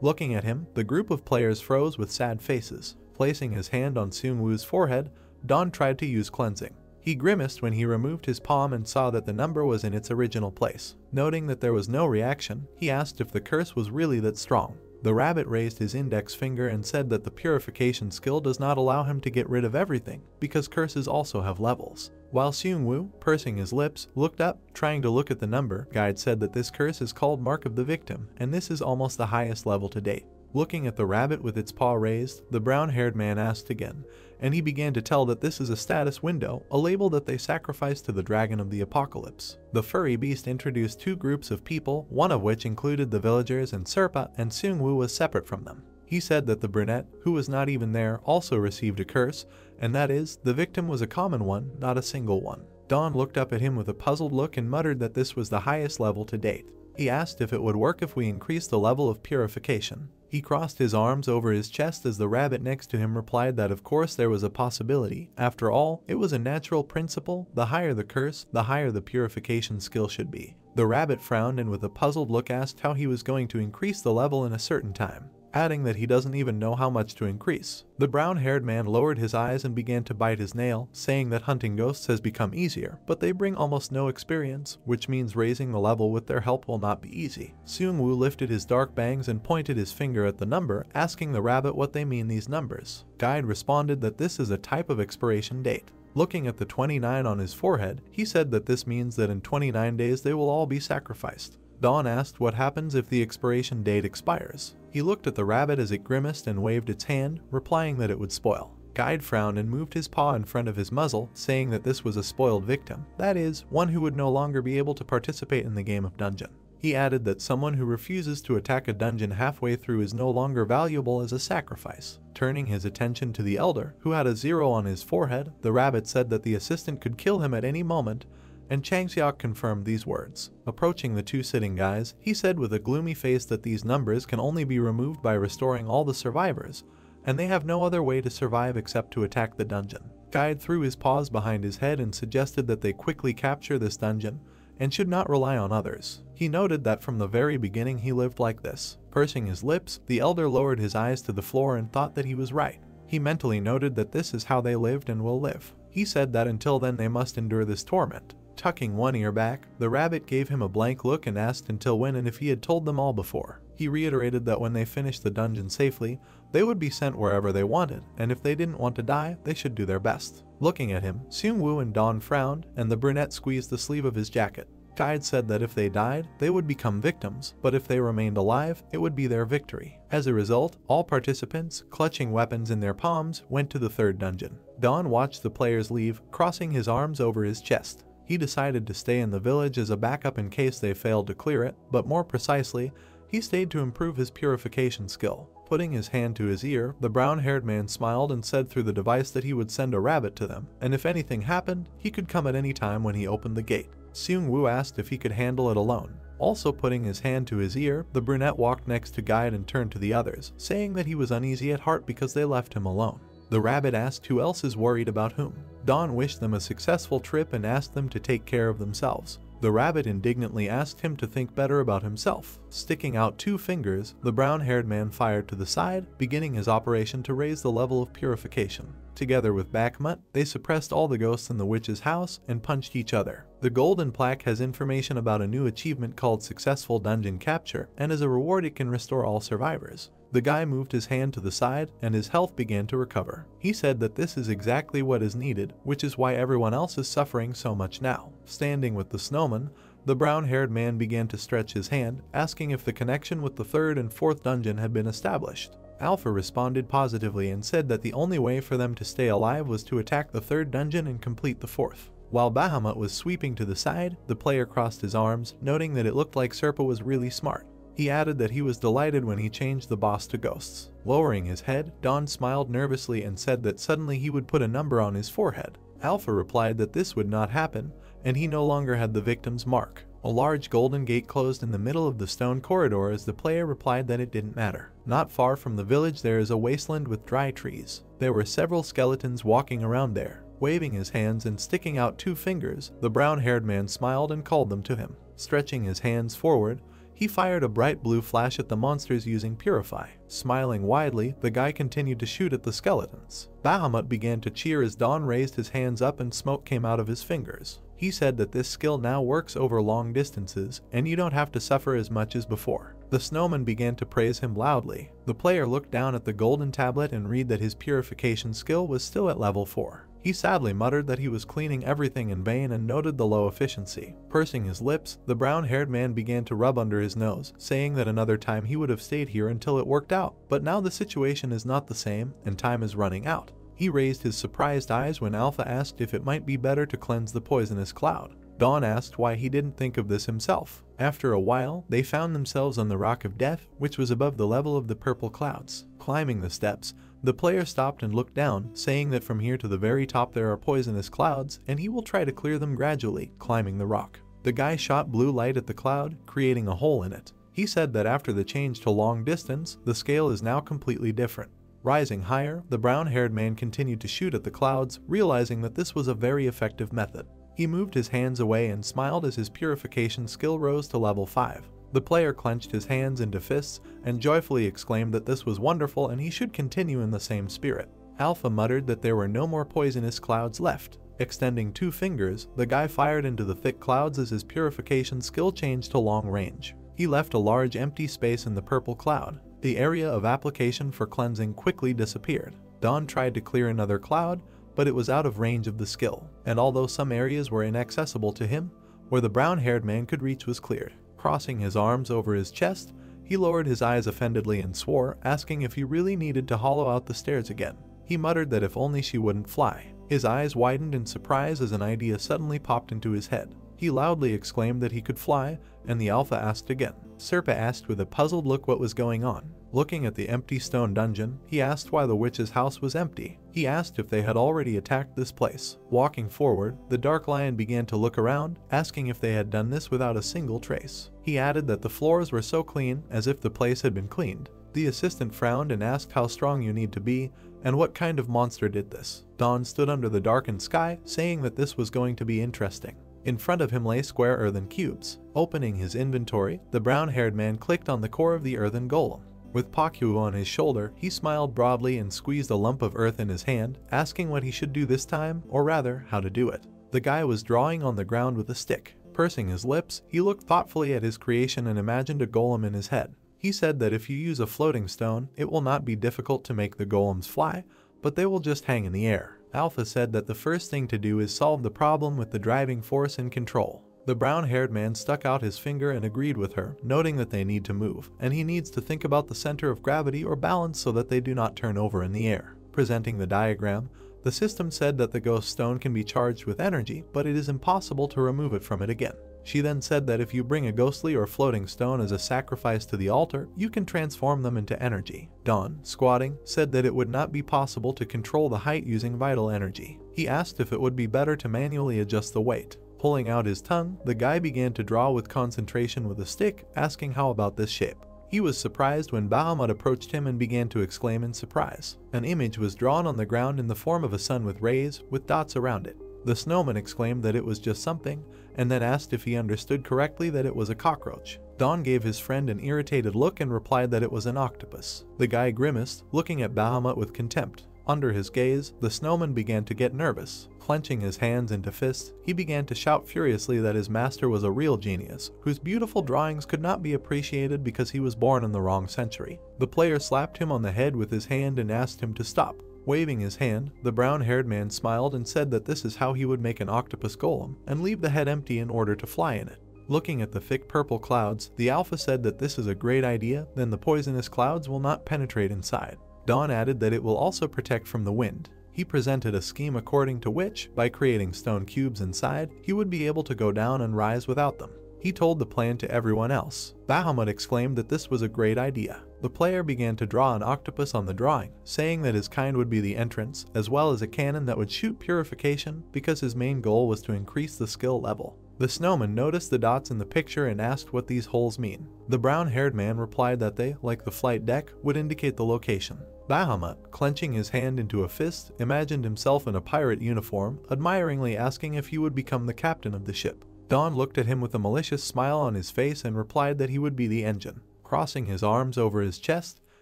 Looking at him, the group of players froze with sad faces. Placing his hand on Seung-woo's forehead, Dawn tried to use cleansing. He grimaced when he removed his palm and saw that the number was in its original place. Noting that there was no reaction, he asked if the curse was really that strong. The rabbit raised his index finger and said that the purification skill does not allow him to get rid of everything, because curses also have levels. While Seung-woo, pursing his lips, looked up, trying to look at the number, Guide said that this curse is called Mark of the Victim, and this is almost the highest level to date. Looking at the rabbit with its paw raised, the brown-haired man asked again, and he began to tell that this is a status window, a label that they sacrifice to the dragon of the apocalypse. The furry beast introduced two groups of people, one of which included the villagers and Serpa, and Seung-woo was separate from them. He said that the brunette, who was not even there, also received a curse, and that is, the victim was a common one, not a single one. Dawn looked up at him with a puzzled look and muttered that this was the highest level to date. He asked if it would work if we increased the level of purification. He crossed his arms over his chest as the rabbit next to him replied that of course there was a possibility. After all, it was a natural principle. The higher the curse, the higher the purification skill should be. The rabbit frowned and with a puzzled look asked how he was going to increase the level in a certain time, adding that he doesn't even know how much to increase. The brown-haired man lowered his eyes and began to bite his nail, saying that hunting ghosts has become easier, but they bring almost no experience, which means raising the level with their help will not be easy. Seung-woo lifted his dark bangs and pointed his finger at the number, asking the rabbit what they mean these numbers. Guide responded that this is a type of expiration date. Looking at the 29 on his forehead, he said that this means that in 29 days they will all be sacrificed. Dawn asked what happens if the expiration date expires. He looked at the rabbit as it grimaced and waved its hand, replying that it would spoil. Guide frowned and moved his paw in front of his muzzle, saying that this was a spoiled victim, that is, one who would no longer be able to participate in the game of dungeon. He added that someone who refuses to attack a dungeon halfway through is no longer valuable as a sacrifice. Turning his attention to the elder, who had a 0 on his forehead, the rabbit said that the assistant could kill him at any moment, and Changseok confirmed these words. Approaching the two sitting guys, he said with a gloomy face that these numbers can only be removed by restoring all the survivors, and they have no other way to survive except to attack the dungeon. Guide threw his paws behind his head and suggested that they quickly capture this dungeon, and should not rely on others. He noted that from the very beginning he lived like this. Pursing his lips, the elder lowered his eyes to the floor and thought that he was right. He mentally noted that this is how they lived and will live. He said that until then they must endure this torment. Tucking one ear back, the rabbit gave him a blank look and asked until when and if he had told them all before. He reiterated that when they finished the dungeon safely, they would be sent wherever they wanted, and if they didn't want to die, they should do their best. Looking at him, Seung-woo and Dawn frowned, and the brunette squeezed the sleeve of his jacket. Guide said that if they died, they would become victims, but if they remained alive, it would be their victory. As a result, all participants, clutching weapons in their palms, went to the third dungeon. Dawn watched the players leave, crossing his arms over his chest. He decided to stay in the village as a backup in case they failed to clear it, but more precisely, he stayed to improve his purification skill. Putting his hand to his ear, the brown-haired man smiled and said through the device that he would send a rabbit to them, and if anything happened, he could come at any time when he opened the gate. Seung-woo asked if he could handle it alone. Also putting his hand to his ear, the brunette walked next to Guide and turned to the others, saying that he was uneasy at heart because they left him alone. The rabbit asked who else is worried about whom. Dawn wished them a successful trip and asked them to take care of themselves. The rabbit indignantly asked him to think better about himself. Sticking out 2 fingers, the brown-haired man fired to the side, beginning his operation to raise the level of purification. Together with Bakhmut, they suppressed all the ghosts in the witch's house and punched each other. The golden plaque has information about a new achievement called Successful Dungeon Capture, and as a reward it can restore all survivors. The guy moved his hand to the side, and his health began to recover. He said that this is exactly what is needed, which is why everyone else is suffering so much now. Standing with the snowman, the brown-haired man began to stretch his hand, asking if the connection with the third and fourth dungeon had been established. Alpha responded positively and said that the only way for them to stay alive was to attack the third dungeon and complete the fourth. While Bahamut was sweeping to the side, the player crossed his arms, noting that it looked like Serpa was really smart. He added that he was delighted when he changed the boss to ghosts. Lowering his head, Dawn smiled nervously and said that suddenly he would put a number on his forehead. Alpha replied that this would not happen, and he no longer had the victim's mark. A large golden gate closed in the middle of the stone corridor as the player replied that it didn't matter. Not far from the village there is a wasteland with dry trees. There were several skeletons walking around there. Waving his hands and sticking out 2 fingers, the brown-haired man smiled and called them to him. Stretching his hands forward, he fired a bright blue flash at the monsters using Purify. Smiling widely, the guy continued to shoot at the skeletons. Bahamut began to cheer as Dawn raised his hands up and smoke came out of his fingers. He said that this skill now works over long distances, and you don't have to suffer as much as before. The snowman began to praise him loudly. The player looked down at the golden tablet and read that his purification skill was still at level 4. He sadly muttered that he was cleaning everything in vain and noted the low efficiency. Pursing his lips, the brown-haired man began to rub under his nose, saying that another time he would have stayed here until it worked out. But now the situation is not the same, and time is running out. He raised his surprised eyes when Alpha asked if it might be better to cleanse the poisonous cloud. Dawn asked why he didn't think of this himself. After a while, they found themselves on the Rock of Death, which was above the level of the purple clouds. Climbing the steps, the player stopped and looked down, saying that from here to the very top there are poisonous clouds, and he will try to clear them gradually, climbing the rock. The guy shot blue light at the cloud, creating a hole in it. He said that after the change to long distance, the scale is now completely different. Rising higher, the brown-haired man continued to shoot at the clouds, realizing that this was a very effective method. He moved his hands away and smiled as his purification skill rose to level 5. The player clenched his hands into fists and joyfully exclaimed that this was wonderful and he should continue in the same spirit. Alpha muttered that there were no more poisonous clouds left. Extending 2 fingers, the guy fired into the thick clouds as his purification skill changed to long range. He left a large empty space in the purple cloud. The area of application for cleansing quickly disappeared. Dawn tried to clear another cloud, but it was out of range of the skill, and although some areas were inaccessible to him, where the brown-haired man could reach was cleared. Crossing his arms over his chest, he lowered his eyes offendedly and swore, asking if he really needed to hollow out the stairs again. He muttered that if only she wouldn't fly. His eyes widened in surprise as an idea suddenly popped into his head. He loudly exclaimed that he could fly, and the Alpha asked again. Serpa asked with a puzzled look what was going on. Looking at the empty stone dungeon, he asked why the witch's house was empty. He asked if they had already attacked this place. Walking forward, the Dark Lion began to look around, asking if they had done this without a single trace. He added that the floors were so clean, as if the place had been cleaned. The assistant frowned and asked how strong you need to be, and what kind of monster did this. Dawn stood under the darkened sky, saying that this was going to be interesting. In front of him lay square earthen cubes. Opening his inventory, the brown-haired man clicked on the core of the earthen golem. With Pakyu on his shoulder, he smiled broadly and squeezed a lump of earth in his hand, asking what he should do this time, or rather, how to do it. The guy was drawing on the ground with a stick. Pursing his lips, he looked thoughtfully at his creation and imagined a golem in his head. He said that if you use a floating stone, it will not be difficult to make the golems fly, but they will just hang in the air. Alpha said that the first thing to do is solve the problem with the driving force and control. The brown-haired man stuck out his finger and agreed with her, noting that they need to move, and he needs to think about the center of gravity or balance so that they do not turn over in the air. Presenting the diagram, the system said that the ghost stone can be charged with energy, but it is impossible to remove it from it again. She then said that if you bring a ghostly or floating stone as a sacrifice to the altar, you can transform them into energy. Don, squatting, said that it would not be possible to control the height using vital energy. He asked if it would be better to manually adjust the weight. Pulling out his tongue, the guy began to draw with concentration with a stick, asking how about this shape. He was surprised when Bahamut approached him and began to exclaim in surprise. An image was drawn on the ground in the form of a sun with rays, with dots around it. The snowman exclaimed that it was just something, and then asked if he understood correctly that it was a cockroach. Don gave his friend an irritated look and replied that it was an octopus. The guy grimaced, looking at Bahamut with contempt. Under his gaze, the snowman began to get nervous. Clenching his hands into fists, he began to shout furiously that his master was a real genius, whose beautiful drawings could not be appreciated because he was born in the wrong century. The player slapped him on the head with his hand and asked him to stop. Waving his hand, the brown-haired man smiled and said that this is how he would make an octopus golem, and leave the head empty in order to fly in it. Looking at the thick purple clouds, the alpha said that this is a great idea, then the poisonous clouds will not penetrate inside. Don added that it will also protect from the wind. He presented a scheme according to which, by creating stone cubes inside, he would be able to go down and rise without them. He told the plan to everyone else. Bahamut exclaimed that this was a great idea. The player began to draw an octopus on the drawing, saying that his kind would be the entrance, as well as a cannon that would shoot purification because his main goal was to increase the skill level. The snowman noticed the dots in the picture and asked what these holes mean. The brown-haired man replied that they, like the flight deck, would indicate the location. Bahamut, clenching his hand into a fist, imagined himself in a pirate uniform, admiringly asking if he would become the captain of the ship. Don looked at him with a malicious smile on his face and replied that he would be the engine. Crossing his arms over his chest,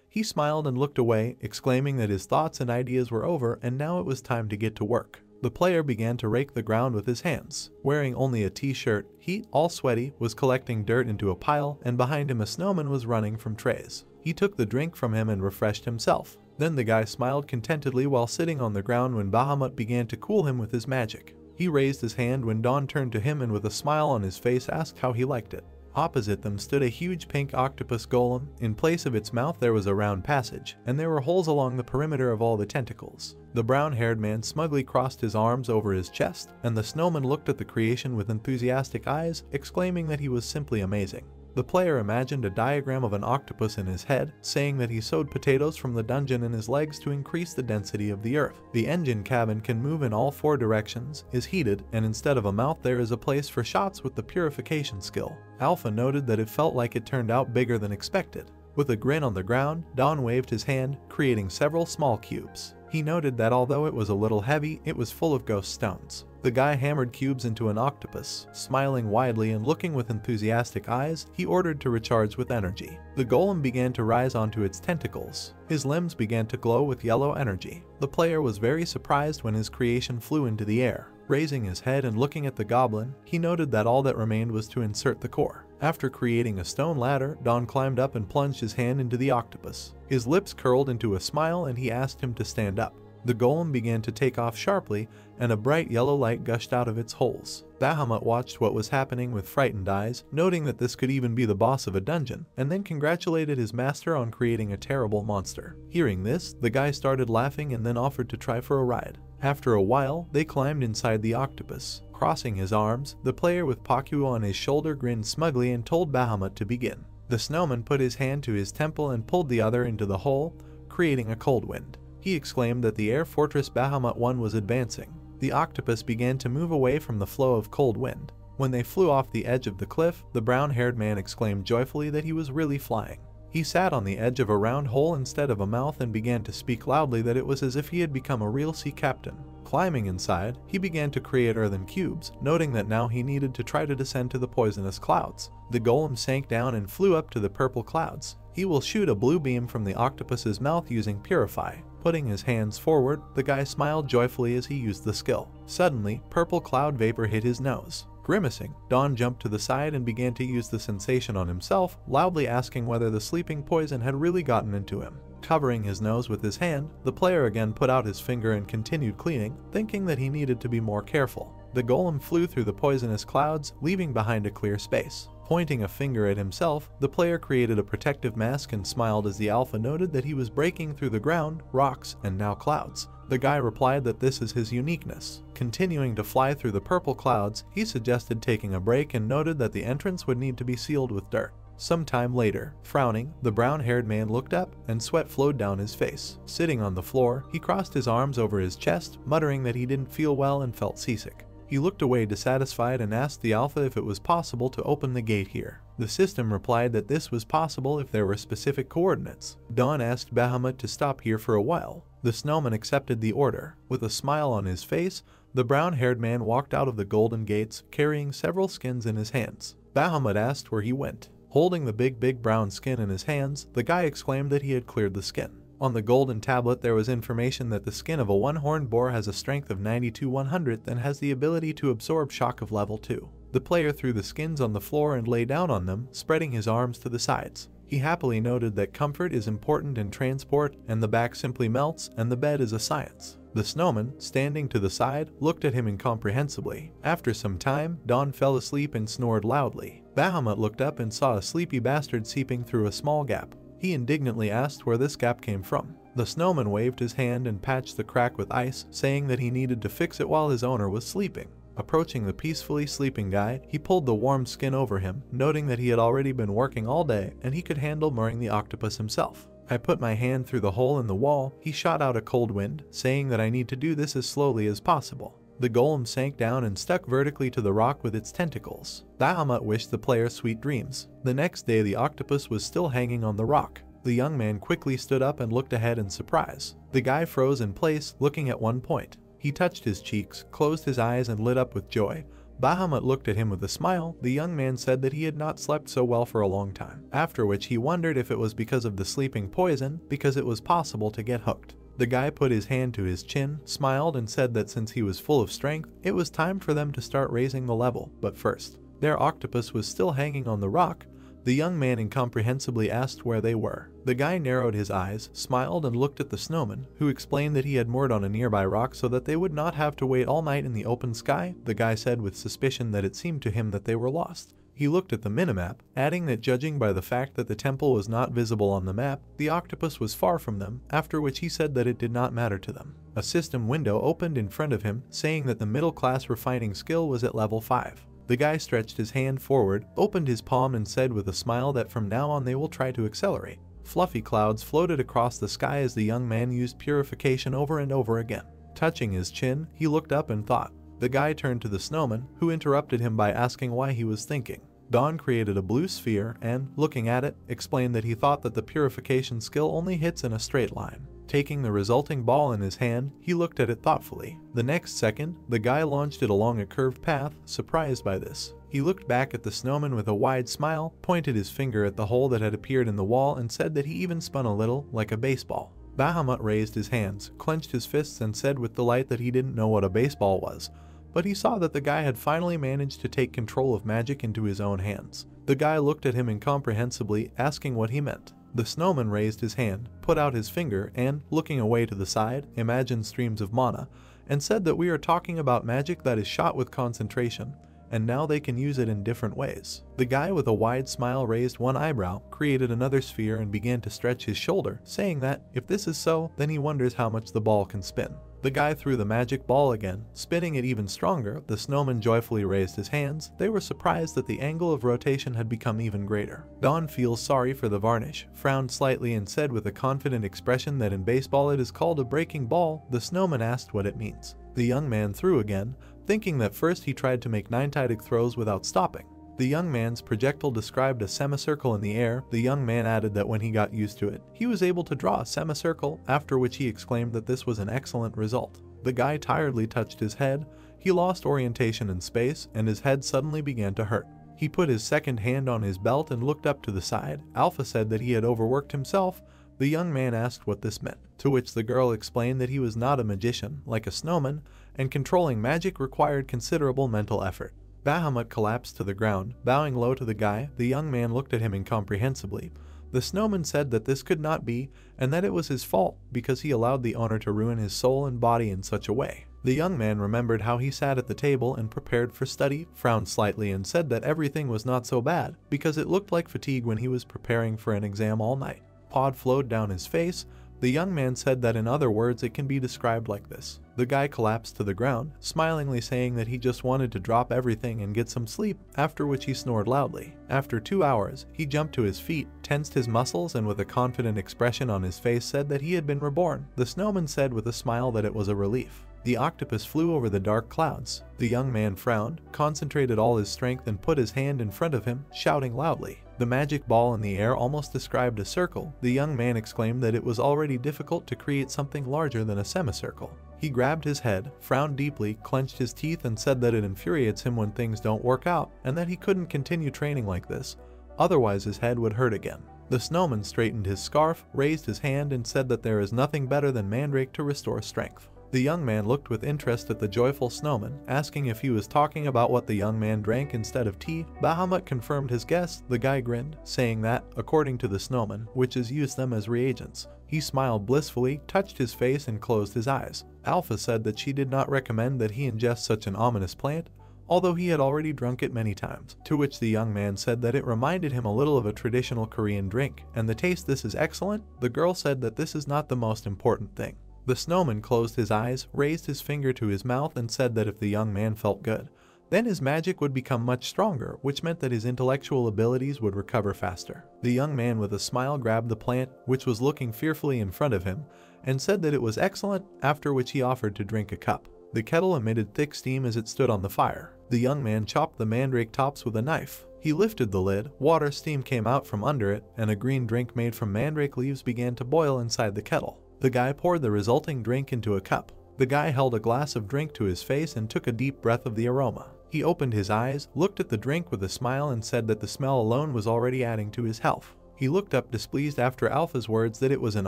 he smiled and looked away, exclaiming that his thoughts and ideas were over and now it was time to get to work. The player began to rake the ground with his hands. Wearing only a t-shirt, he, all sweaty, was collecting dirt into a pile, and behind him a snowman was running from trays. He took the drink from him and refreshed himself. Then the guy smiled contentedly while sitting on the ground when Bahamut began to cool him with his magic. He raised his hand when Don turned to him and with a smile on his face asked how he liked it. Opposite them stood a huge pink octopus golem. In place of its mouth there was a round passage, and there were holes along the perimeter of all the tentacles. The brown-haired man smugly crossed his arms over his chest, and the snowman looked at the creation with enthusiastic eyes, exclaiming that he was simply amazing. The player imagined a diagram of an octopus in his head, saying that he sowed potatoes from the dungeon in his legs to increase the density of the earth. The engine cabin can move in all 4 directions, is heated, and instead of a mouth there is a place for shots with the purification skill. Alpha noted that it felt like it turned out bigger than expected. With a grin on the ground, Don waved his hand, creating several small cubes. He noted that although it was a little heavy, it was full of ghost stones. The guy hammered cubes into an octopus. Smiling widely and looking with enthusiastic eyes, he ordered to recharge with energy. The golem began to rise onto its tentacles. His limbs began to glow with yellow energy. The player was very surprised when his creation flew into the air. Raising his head and looking at the goblin, he noted that all that remained was to insert the core. After creating a stone ladder, Don climbed up and plunged his hand into the octopus. His lips curled into a smile and he asked him to stand up. The golem began to take off sharply, and a bright yellow light gushed out of its holes. Bahamut watched what was happening with frightened eyes, noting that this could even be the boss of a dungeon, and then congratulated his master on creating a terrible monster. Hearing this, the guy started laughing and then offered to try for a ride. After a while, they climbed inside the octopus. Crossing his arms, the player with Paku on his shoulder grinned smugly and told Bahamut to begin. The snowman put his hand to his temple and pulled the other into the hole, creating a cold wind. He exclaimed that the air fortress Bahamut 1 was advancing. The octopus began to move away from the flow of cold wind. When they flew off the edge of the cliff, the brown-haired man exclaimed joyfully that he was really flying. He sat on the edge of a round hole instead of a mouth and began to speak loudly that it was as if he had become a real sea captain. Climbing inside, he began to create earthen cubes, noting that now he needed to try to descend to the poisonous clouds. The golem sank down and flew up to the purple clouds. He will shoot a blue beam from the octopus's mouth using Purify. Putting his hands forward, the guy smiled joyfully as he used the skill. Suddenly, purple cloud vapor hit his nose. Grimacing, Don jumped to the side and began to use the sensation on himself, loudly asking whether the sleeping poison had really gotten into him. Covering his nose with his hand, the player again put out his finger and continued cleaning, thinking that he needed to be more careful. The golem flew through the poisonous clouds, leaving behind a clear space. Pointing a finger at himself, the player created a protective mask and smiled as the alpha noted that he was breaking through the ground, rocks, and now clouds. The guy replied that this is his uniqueness. Continuing to fly through the purple clouds, he suggested taking a break and noted that the entrance would need to be sealed with dirt. Some time later, frowning, the brown-haired man looked up and sweat flowed down his face. Sitting on the floor, he crossed his arms over his chest, muttering that he didn't feel well and felt seasick. He looked away dissatisfied and asked the alpha if it was possible to open the gate here. The system replied that this was possible if there were specific coordinates. Don asked Bahamut to stop here for a while. The snowman accepted the order. With a smile on his face, the brown-haired man walked out of the golden gates, carrying several skins in his hands. Bahamut asked where he went. Holding the big brown skin in his hands, the guy exclaimed that he had cleared the skin. On the golden tablet there was information that the skin of a one-horned boar has a strength of 92/100th and has the ability to absorb shock of level 2. The player threw the skins on the floor and lay down on them, spreading his arms to the sides. He happily noted that comfort is important in transport and the back simply melts and the bed is a science. The snowman, standing to the side, looked at him incomprehensibly. After some time, Don fell asleep and snored loudly. Bahamut looked up and saw a sleepy bastard seeping through a small gap. He indignantly asked where this gap came from. The snowman waved his hand and patched the crack with ice, saying that he needed to fix it while his owner was sleeping. Approaching the peacefully sleeping guy, he pulled the warm skin over him, noting that he had already been working all day and he could handle mooring the octopus himself. I put my hand through the hole in the wall. He shot out a cold wind, saying that I need to do this as slowly as possible. The golem sank down and stuck vertically to the rock with its tentacles. Bahamut wished the player sweet dreams. The next day the octopus was still hanging on the rock. The young man quickly stood up and looked ahead in surprise. The guy froze in place, looking at one point. He touched his cheeks, closed his eyes and lit up with joy. Bahamut looked at him with a smile. The young man said that he had not slept so well for a long time, after which he wondered if it was because of the sleeping poison, because it was possible to get hooked. The guy put his hand to his chin, smiled and said that since he was full of strength, it was time for them to start raising the level, but first. Their octopus was still hanging on the rock. The young man incomprehensibly asked where they were. The guy narrowed his eyes, smiled and looked at the snowman, who explained that he had moored on a nearby rock so that they would not have to wait all night in the open sky. The guy said with suspicion that it seemed to him that they were lost. He looked at the minimap, adding that judging by the fact that the temple was not visible on the map, the octopus was far from them, after which he said that it did not matter to them. A system window opened in front of him, saying that the middle-class refining skill was at level 5. The guy stretched his hand forward, opened his palm and said with a smile that from now on they will try to accelerate. Fluffy clouds floated across the sky as the young man used purification over and over again. Touching his chin, he looked up and thought. The guy turned to the snowman, who interrupted him by asking why he was thinking. Don created a blue sphere and, looking at it, explained that he thought that the purification skill only hits in a straight line. Taking the resulting ball in his hand, he looked at it thoughtfully. The next second, the guy launched it along a curved path, surprised by this. He looked back at the snowman with a wide smile, pointed his finger at the hole that had appeared in the wall and said that he even spun a little, like a baseball. Bahamut raised his hands, clenched his fists and said with delight that he didn't know what a baseball was. But he saw that the guy had finally managed to take control of magic into his own hands. The guy looked at him incomprehensibly, asking what he meant. The snowman raised his hand, put out his finger, and, looking away to the side, imagined streams of mana, and said that we are talking about magic that is shot with concentration, and now they can use it in different ways. The guy with a wide smile raised one eyebrow, created another sphere and began to stretch his shoulder, saying that, if this is so, then he wonders how much the ball can spin. The guy threw the magic ball again, spinning it even stronger. The snowman joyfully raised his hands. They were surprised that the angle of rotation had become even greater. Don feels sorry for the varnish, frowned slightly and said with a confident expression that in baseball it is called a breaking ball. The snowman asked what it means. The young man threw again, thinking that first he tried to make 9-tided throws without stopping. The young man's projectile described a semicircle in the air. The young man added that when he got used to it, he was able to draw a semicircle, after which he exclaimed that this was an excellent result. The guy tiredly touched his head. He lost orientation in space, and his head suddenly began to hurt. He put his second hand on his belt and looked up to the side. Alpha said that he had overworked himself. The young man asked what this meant, to which the girl explained that he was not a magician, like a snowman, and controlling magic required considerable mental effort. Bahamut collapsed to the ground, bowing low to the guy. The young man looked at him incomprehensibly. The snowman said that this could not be, and that it was his fault because he allowed the owner to ruin his soul and body in such a way. The young man remembered how he sat at the table and prepared for study, frowned slightly and said that everything was not so bad, because it looked like fatigue when he was preparing for an exam all night. Pod flowed down his face. The young man said that in other words it can be described like this. The guy collapsed to the ground, smilingly saying that he just wanted to drop everything and get some sleep, after which he snored loudly. After 2 hours, he jumped to his feet, tensed his muscles and with a confident expression on his face said that he had been reborn. The snowman said with a smile that it was a relief. The octopus flew over the dark clouds. The young man frowned, concentrated all his strength and put his hand in front of him, shouting loudly. The magic ball in the air almost described a circle. The young man exclaimed that it was already difficult to create something larger than a semicircle. He grabbed his head, frowned deeply, clenched his teeth and said that it infuriates him when things don't work out and that he couldn't continue training like this, otherwise his head would hurt again. The snowman straightened his scarf, raised his hand and said that there is nothing better than mandrake to restore strength. The young man looked with interest at the joyful snowman, asking if he was talking about what the young man drank instead of tea. Bahamut confirmed his guess. The guy grinned, saying that, according to the snowman, witches use them as reagents. He smiled blissfully, touched his face and closed his eyes. Alpha said that she did not recommend that he ingest such an ominous plant, although he had already drunk it many times, to which the young man said that it reminded him a little of a traditional Korean drink, and the taste this is excellent. The girl said that this is not the most important thing. The snowman closed his eyes, raised his finger to his mouth and said that if the young man felt good, then his magic would become much stronger, which meant that his intellectual abilities would recover faster. The young man with a smile grabbed the plant, which was looking fearfully in front of him, and said that it was excellent, after which he offered to drink a cup. The kettle emitted thick steam as it stood on the fire. The young man chopped the mandrake tops with a knife. He lifted the lid, water steam came out from under it, and a green drink made from mandrake leaves began to boil inside the kettle. The guy poured the resulting drink into a cup. The guy held a glass of drink to his face and took a deep breath of the aroma. He opened his eyes, looked at the drink with a smile and said that the smell alone was already adding to his health. He looked up displeased after Alpha's words that it was an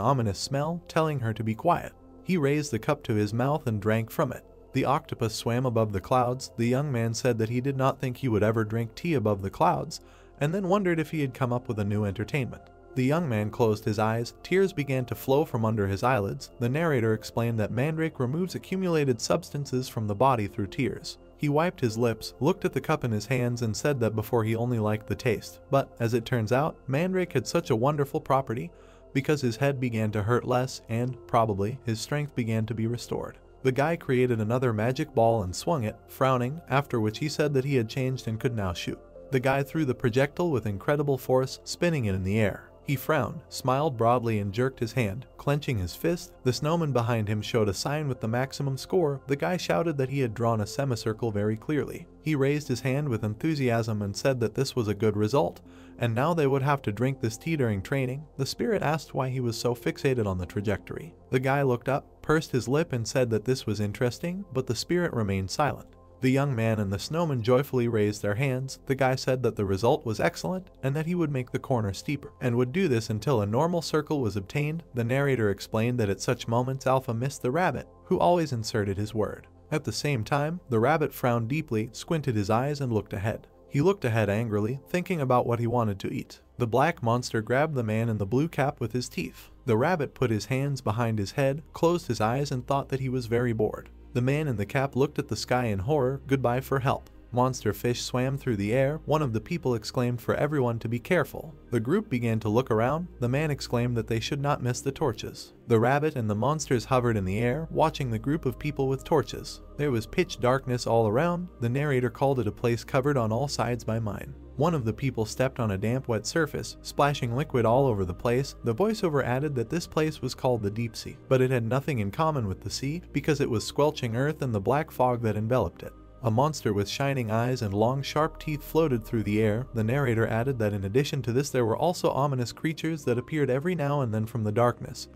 ominous smell, telling her to be quiet. He raised the cup to his mouth and drank from it. The octopus swam above the clouds. The young man said that he did not think he would ever drink tea above the clouds, and then wondered if he had come up with a new entertainment. The young man closed his eyes. Tears began to flow from under his eyelids. The narrator explained that mandrake removes accumulated substances from the body through tears. He wiped his lips, looked at the cup in his hands and said that before he only liked the taste. But, as it turns out, mandrake had such a wonderful property because his head began to hurt less and, probably, his strength began to be restored. The guy created another magic ball and swung it, frowning, after which he said that he had changed and could now shoot. The guy threw the projectile with incredible force, spinning it in the air. He frowned, smiled broadly and jerked his hand, clenching his fist. The snowman behind him showed a sign with the maximum score. The guy shouted that he had drawn a semicircle very clearly. He raised his hand with enthusiasm and said that this was a good result, and now they would have to drink this tea during training. The spirit asked why he was so fixated on the trajectory. The guy looked up, pursed his lip and said that this was interesting, but the spirit remained silent. The young man and the snowman joyfully raised their hands. The guy said that the result was excellent and that he would make the corner steeper, and would do this until a normal circle was obtained. The narrator explained that at such moments Alpha missed the rabbit, who always inserted his word. At the same time, the rabbit frowned deeply, squinted his eyes and looked ahead. He looked ahead angrily, thinking about what he wanted to eat. The black monster grabbed the man in the blue cap with his teeth. The rabbit put his hands behind his head, closed his eyes and thought that he was very bored. The man in the cap looked at the sky in horror. Goodbye for help. Monster fish swam through the air. One of the people exclaimed for everyone to be careful. The group began to look around. The man exclaimed that they should not miss the torches. The rabbit and the monsters hovered in the air, watching the group of people with torches. There was pitch darkness all around. The narrator called it a place covered on all sides by mine. One of the people stepped on a damp wet surface, splashing liquid all over the place. The voiceover added that this place was called the deep sea, but it had nothing in common with the sea because it was squelching earth and the black fog that enveloped it. A monster with shining eyes and long sharp teeth floated through the air. The narrator added that in addition to this there were also ominous creatures that appeared every now and then from the darkness.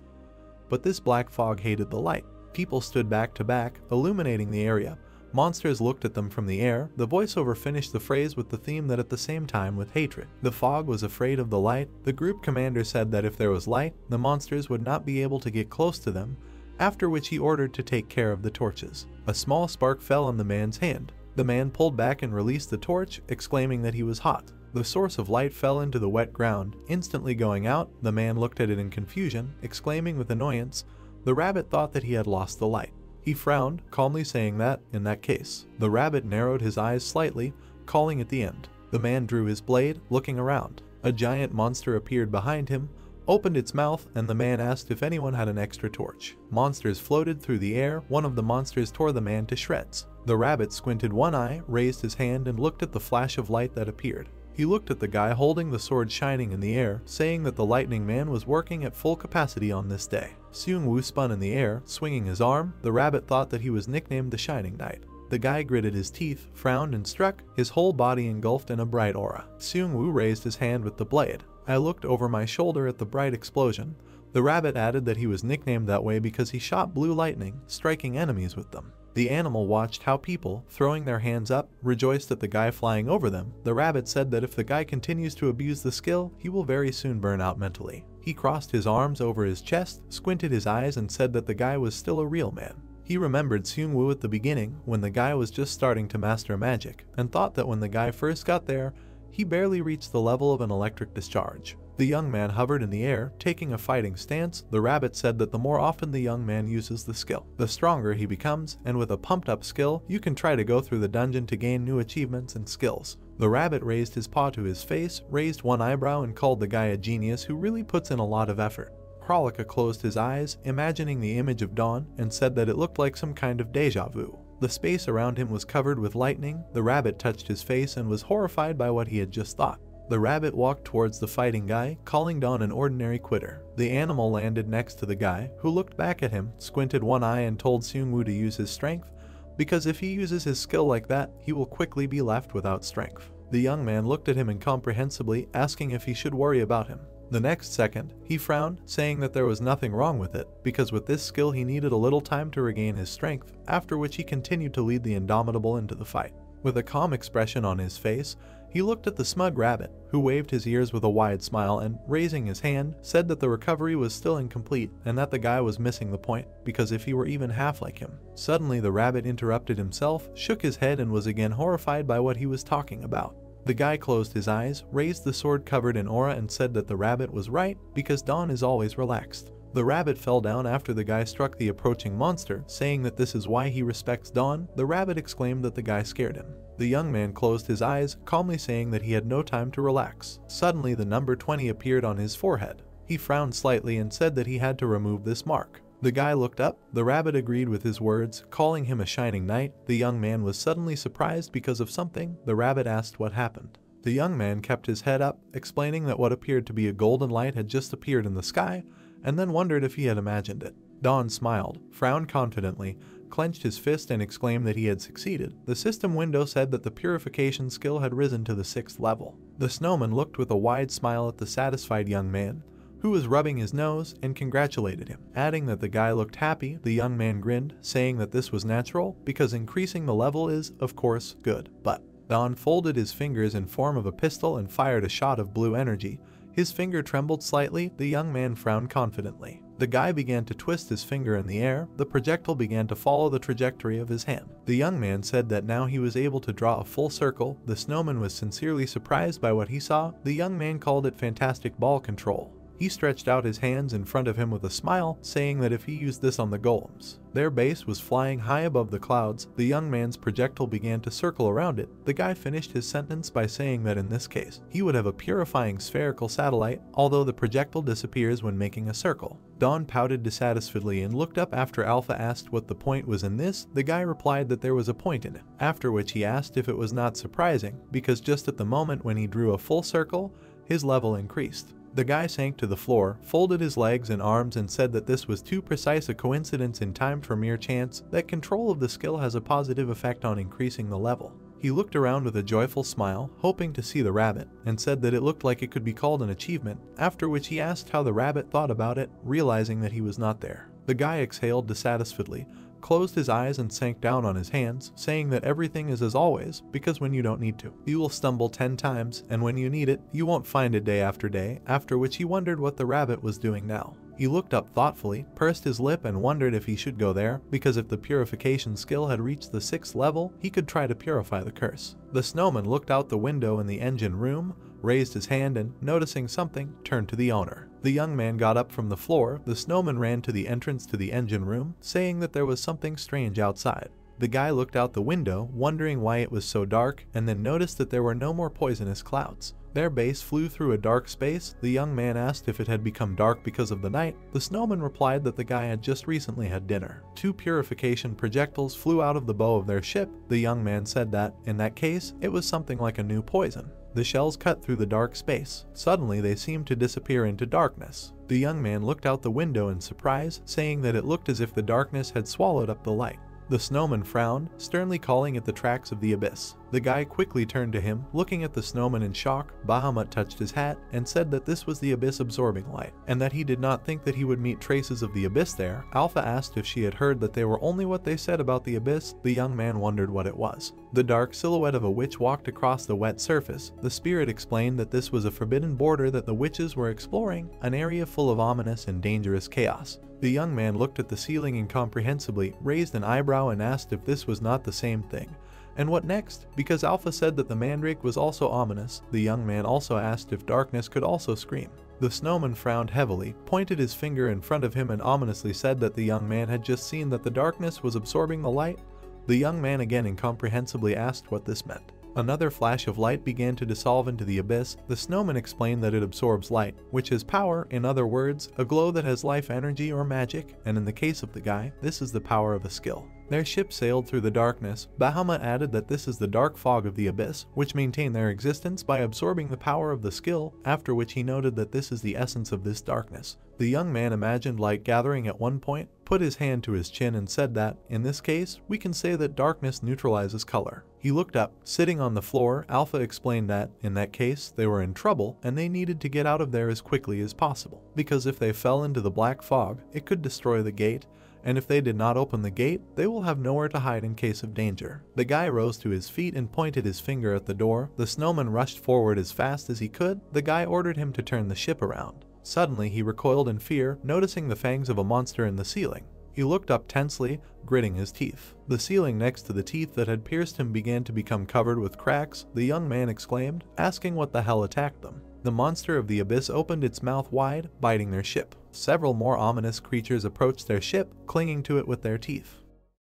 But this black fog hated the light. People stood back to back, illuminating the area. Monsters looked at them from the air. The voiceover finished the phrase with the theme that at the same time with hatred. The fog was afraid of the light. The group commander said that if there was light, the monsters would not be able to get close to them, after which he ordered to take care of the torches. A small spark fell on the man's hand. The man pulled back and released the torch, exclaiming that he was hot. The source of light fell into the wet ground, instantly going out. The man looked at it in confusion, exclaiming with annoyance. The rabbit thought that he had lost the light. He frowned, calmly saying that, in that case. The rabbit narrowed his eyes slightly, calling at the end. The man drew his blade, looking around. A giant monster appeared behind him, opened its mouth, and the man asked if anyone had an extra torch. Monsters floated through the air. One of the monsters tore the man to shreds. The rabbit squinted one eye, raised his hand, and looked at the flash of light that appeared. He looked at the guy holding the sword shining in the air, saying that the lightning man was working at full capacity on this day. Seung-woo spun in the air, swinging his arm. The rabbit thought that he was nicknamed the Shining Knight. The guy gritted his teeth, frowned, and struck, his whole body engulfed in a bright aura. Seung-woo raised his hand with the blade. I looked over my shoulder at the bright explosion. The rabbit added that he was nicknamed that way because he shot blue lightning, striking enemies with them. The animal watched how people, throwing their hands up, rejoiced at the guy flying over them. The rabbit said that if the guy continues to abuse the skill, he will very soon burn out mentally. He crossed his arms over his chest, squinted his eyes, and said that the guy was still a real man. He remembered Seung-woo at the beginning, when the guy was just starting to master magic, and thought that when the guy first got there, he barely reached the level of an electric discharge. The young man hovered in the air, taking a fighting stance. The rabbit said that the more often the young man uses the skill, the stronger he becomes, and with a pumped-up skill, you can try to go through the dungeon to gain new achievements and skills. The rabbit raised his paw to his face, raised one eyebrow, and called the guy a genius who really puts in a lot of effort. Kralika closed his eyes, imagining the image of dawn, and said that it looked like some kind of deja vu. The space around him was covered with lightning. The rabbit touched his face and was horrified by what he had just thought. The rabbit walked towards the fighting guy, calling Dawn an ordinary quitter. The animal landed next to the guy, who looked back at him, squinted one eye, and told Seung-woo to use his strength, because if he uses his skill like that, he will quickly be left without strength. The young man looked at him incomprehensibly, asking if he should worry about him. The next second, he frowned, saying that there was nothing wrong with it, because with this skill he needed a little time to regain his strength, after which he continued to lead the Indomitable into the fight. With a calm expression on his face, he looked at the smug rabbit, who waved his ears with a wide smile and, raising his hand, said that the recovery was still incomplete and that the guy was missing the point, because if he were even half like him. Suddenly the rabbit interrupted himself, shook his head, and was again horrified by what he was talking about. The guy closed his eyes, raised the sword covered in aura, and said that the rabbit was right, because Dawn is always relaxed. The rabbit fell down after the guy struck the approaching monster, saying that this is why he respects Dawn. The rabbit exclaimed that the guy scared him. The young man closed his eyes, calmly saying that he had no time to relax. Suddenly the number 20 appeared on his forehead. He frowned slightly and said that he had to remove this mark. The guy looked up. The rabbit agreed with his words, calling him a shining knight. The young man was suddenly surprised because of something. The rabbit asked what happened. The young man kept his head up, explaining that what appeared to be a golden light had just appeared in the sky, and then wondered if he had imagined it. Dawn smiled, frowned confidently, clenched his fist, and exclaimed that he had succeeded. The system window said that the purification skill had risen to the 6th level. The snowman looked with a wide smile at the satisfied young man, who was rubbing his nose, and congratulated him, adding that the guy looked happy. The young man grinned, saying that this was natural, because increasing the level is, of course, good. But Dawn folded his fingers in form of a pistol and fired a shot of blue energy. His finger trembled slightly. The young man frowned confidently. The guy began to twist his finger in the air. The projectile began to follow the trajectory of his hand. The young man said that now he was able to draw a full circle. The snowman was sincerely surprised by what he saw. The young man called it fantastic ball control. He stretched out his hands in front of him with a smile, saying that if he used this on the golems, their base was flying high above the clouds. The young man's projectile began to circle around it. The guy finished his sentence by saying that in this case, he would have a purifying spherical satellite, although the projectile disappears when making a circle. Dawn pouted dissatisfiedly and looked up after Alpha asked what the point was in this. The guy replied that there was a point in it, after which he asked if it was not surprising, because just at the moment when he drew a full circle, his level increased. The guy sank to the floor, folded his legs and arms, and said that this was too precise a coincidence in time for mere chance, that control of the skill has a positive effect on increasing the level. He looked around with a joyful smile, hoping to see the rabbit, and said that it looked like it could be called an achievement, after which he asked how the rabbit thought about it, realizing that he was not there. The guy exhaled dissatisfiedly, closed his eyes, and sank down on his hands, saying that everything is as always, because when you don't need to, you will stumble 10 times, and when you need it, you won't find it day after day, after which he wondered what the rabbit was doing now. He looked up thoughtfully, pursed his lip and wondered if he should go there, because if the purification skill had reached the 6th level, he could try to purify the curse. The snowman looked out the window in the engine room, raised his hand and, noticing something, turned to the owner. The young man got up from the floor. The snowman ran to the entrance to the engine room, saying that there was something strange outside. The guy looked out the window, wondering why it was so dark, and then noticed that there were no more poisonous clouds. Their base flew through a dark space. The young man asked if it had become dark because of the night. The snowman replied that the guy had just recently had dinner. 2 purification projectiles flew out of the bow of their ship. The young man said that, in that case, it was something like a new poison. The shells cut through the dark space. Suddenly they seemed to disappear into darkness. The young man looked out the window in surprise, saying that it looked as if the darkness had swallowed up the light. The snowman frowned, sternly calling it the tracks of the abyss. The guy quickly turned to him, looking at the snowman in shock. Bahamut touched his hat and said that this was the abyss absorbing light, and that he did not think that he would meet traces of the abyss there. Alpha asked if she had heard that they were only what they said about the abyss. The young man wondered what it was. The dark silhouette of a witch walked across the wet surface. The spirit explained that this was a forbidden border that the witches were exploring, an area full of ominous and dangerous chaos. The young man looked at the ceiling incomprehensibly, raised an eyebrow and asked if this was not the same thing. And what next? Because Alpha said that the mandrake was also ominous, the young man also asked if darkness could also scream. The snowman frowned heavily, pointed his finger in front of him and ominously said that the young man had just seen that the darkness was absorbing the light. The young man again incomprehensibly asked what this meant. Another flash of light began to dissolve into the abyss. The snowman explained that it absorbs light, which is power, in other words, a glow that has life energy or magic, and in the case of the guy, this is the power of a skill. Their ship sailed through the darkness. Bahamut added that this is the dark fog of the abyss, which maintain their existence by absorbing the power of the skill, after which he noted that this is the essence of this darkness. The young man imagined light gathering at one point, put his hand to his chin and said that, in this case, we can say that darkness neutralizes color. He looked up. Sitting on the floor, Alpha explained that, in that case, they were in trouble and they needed to get out of there as quickly as possible, because if they fell into the black fog, it could destroy the gate, and if they did not open the gate, they will have nowhere to hide in case of danger. The guy rose to his feet and pointed his finger at the door. The snowman rushed forward as fast as he could. The guy ordered him to turn the ship around. Suddenly he recoiled in fear, noticing the fangs of a monster in the ceiling. He looked up tensely, gritting his teeth. The ceiling next to the teeth that had pierced him began to become covered with cracks. The young man exclaimed, asking what the hell attacked them. The monster of the abyss opened its mouth wide, biting their ship. Several more ominous creatures approached their ship, clinging to it with their teeth.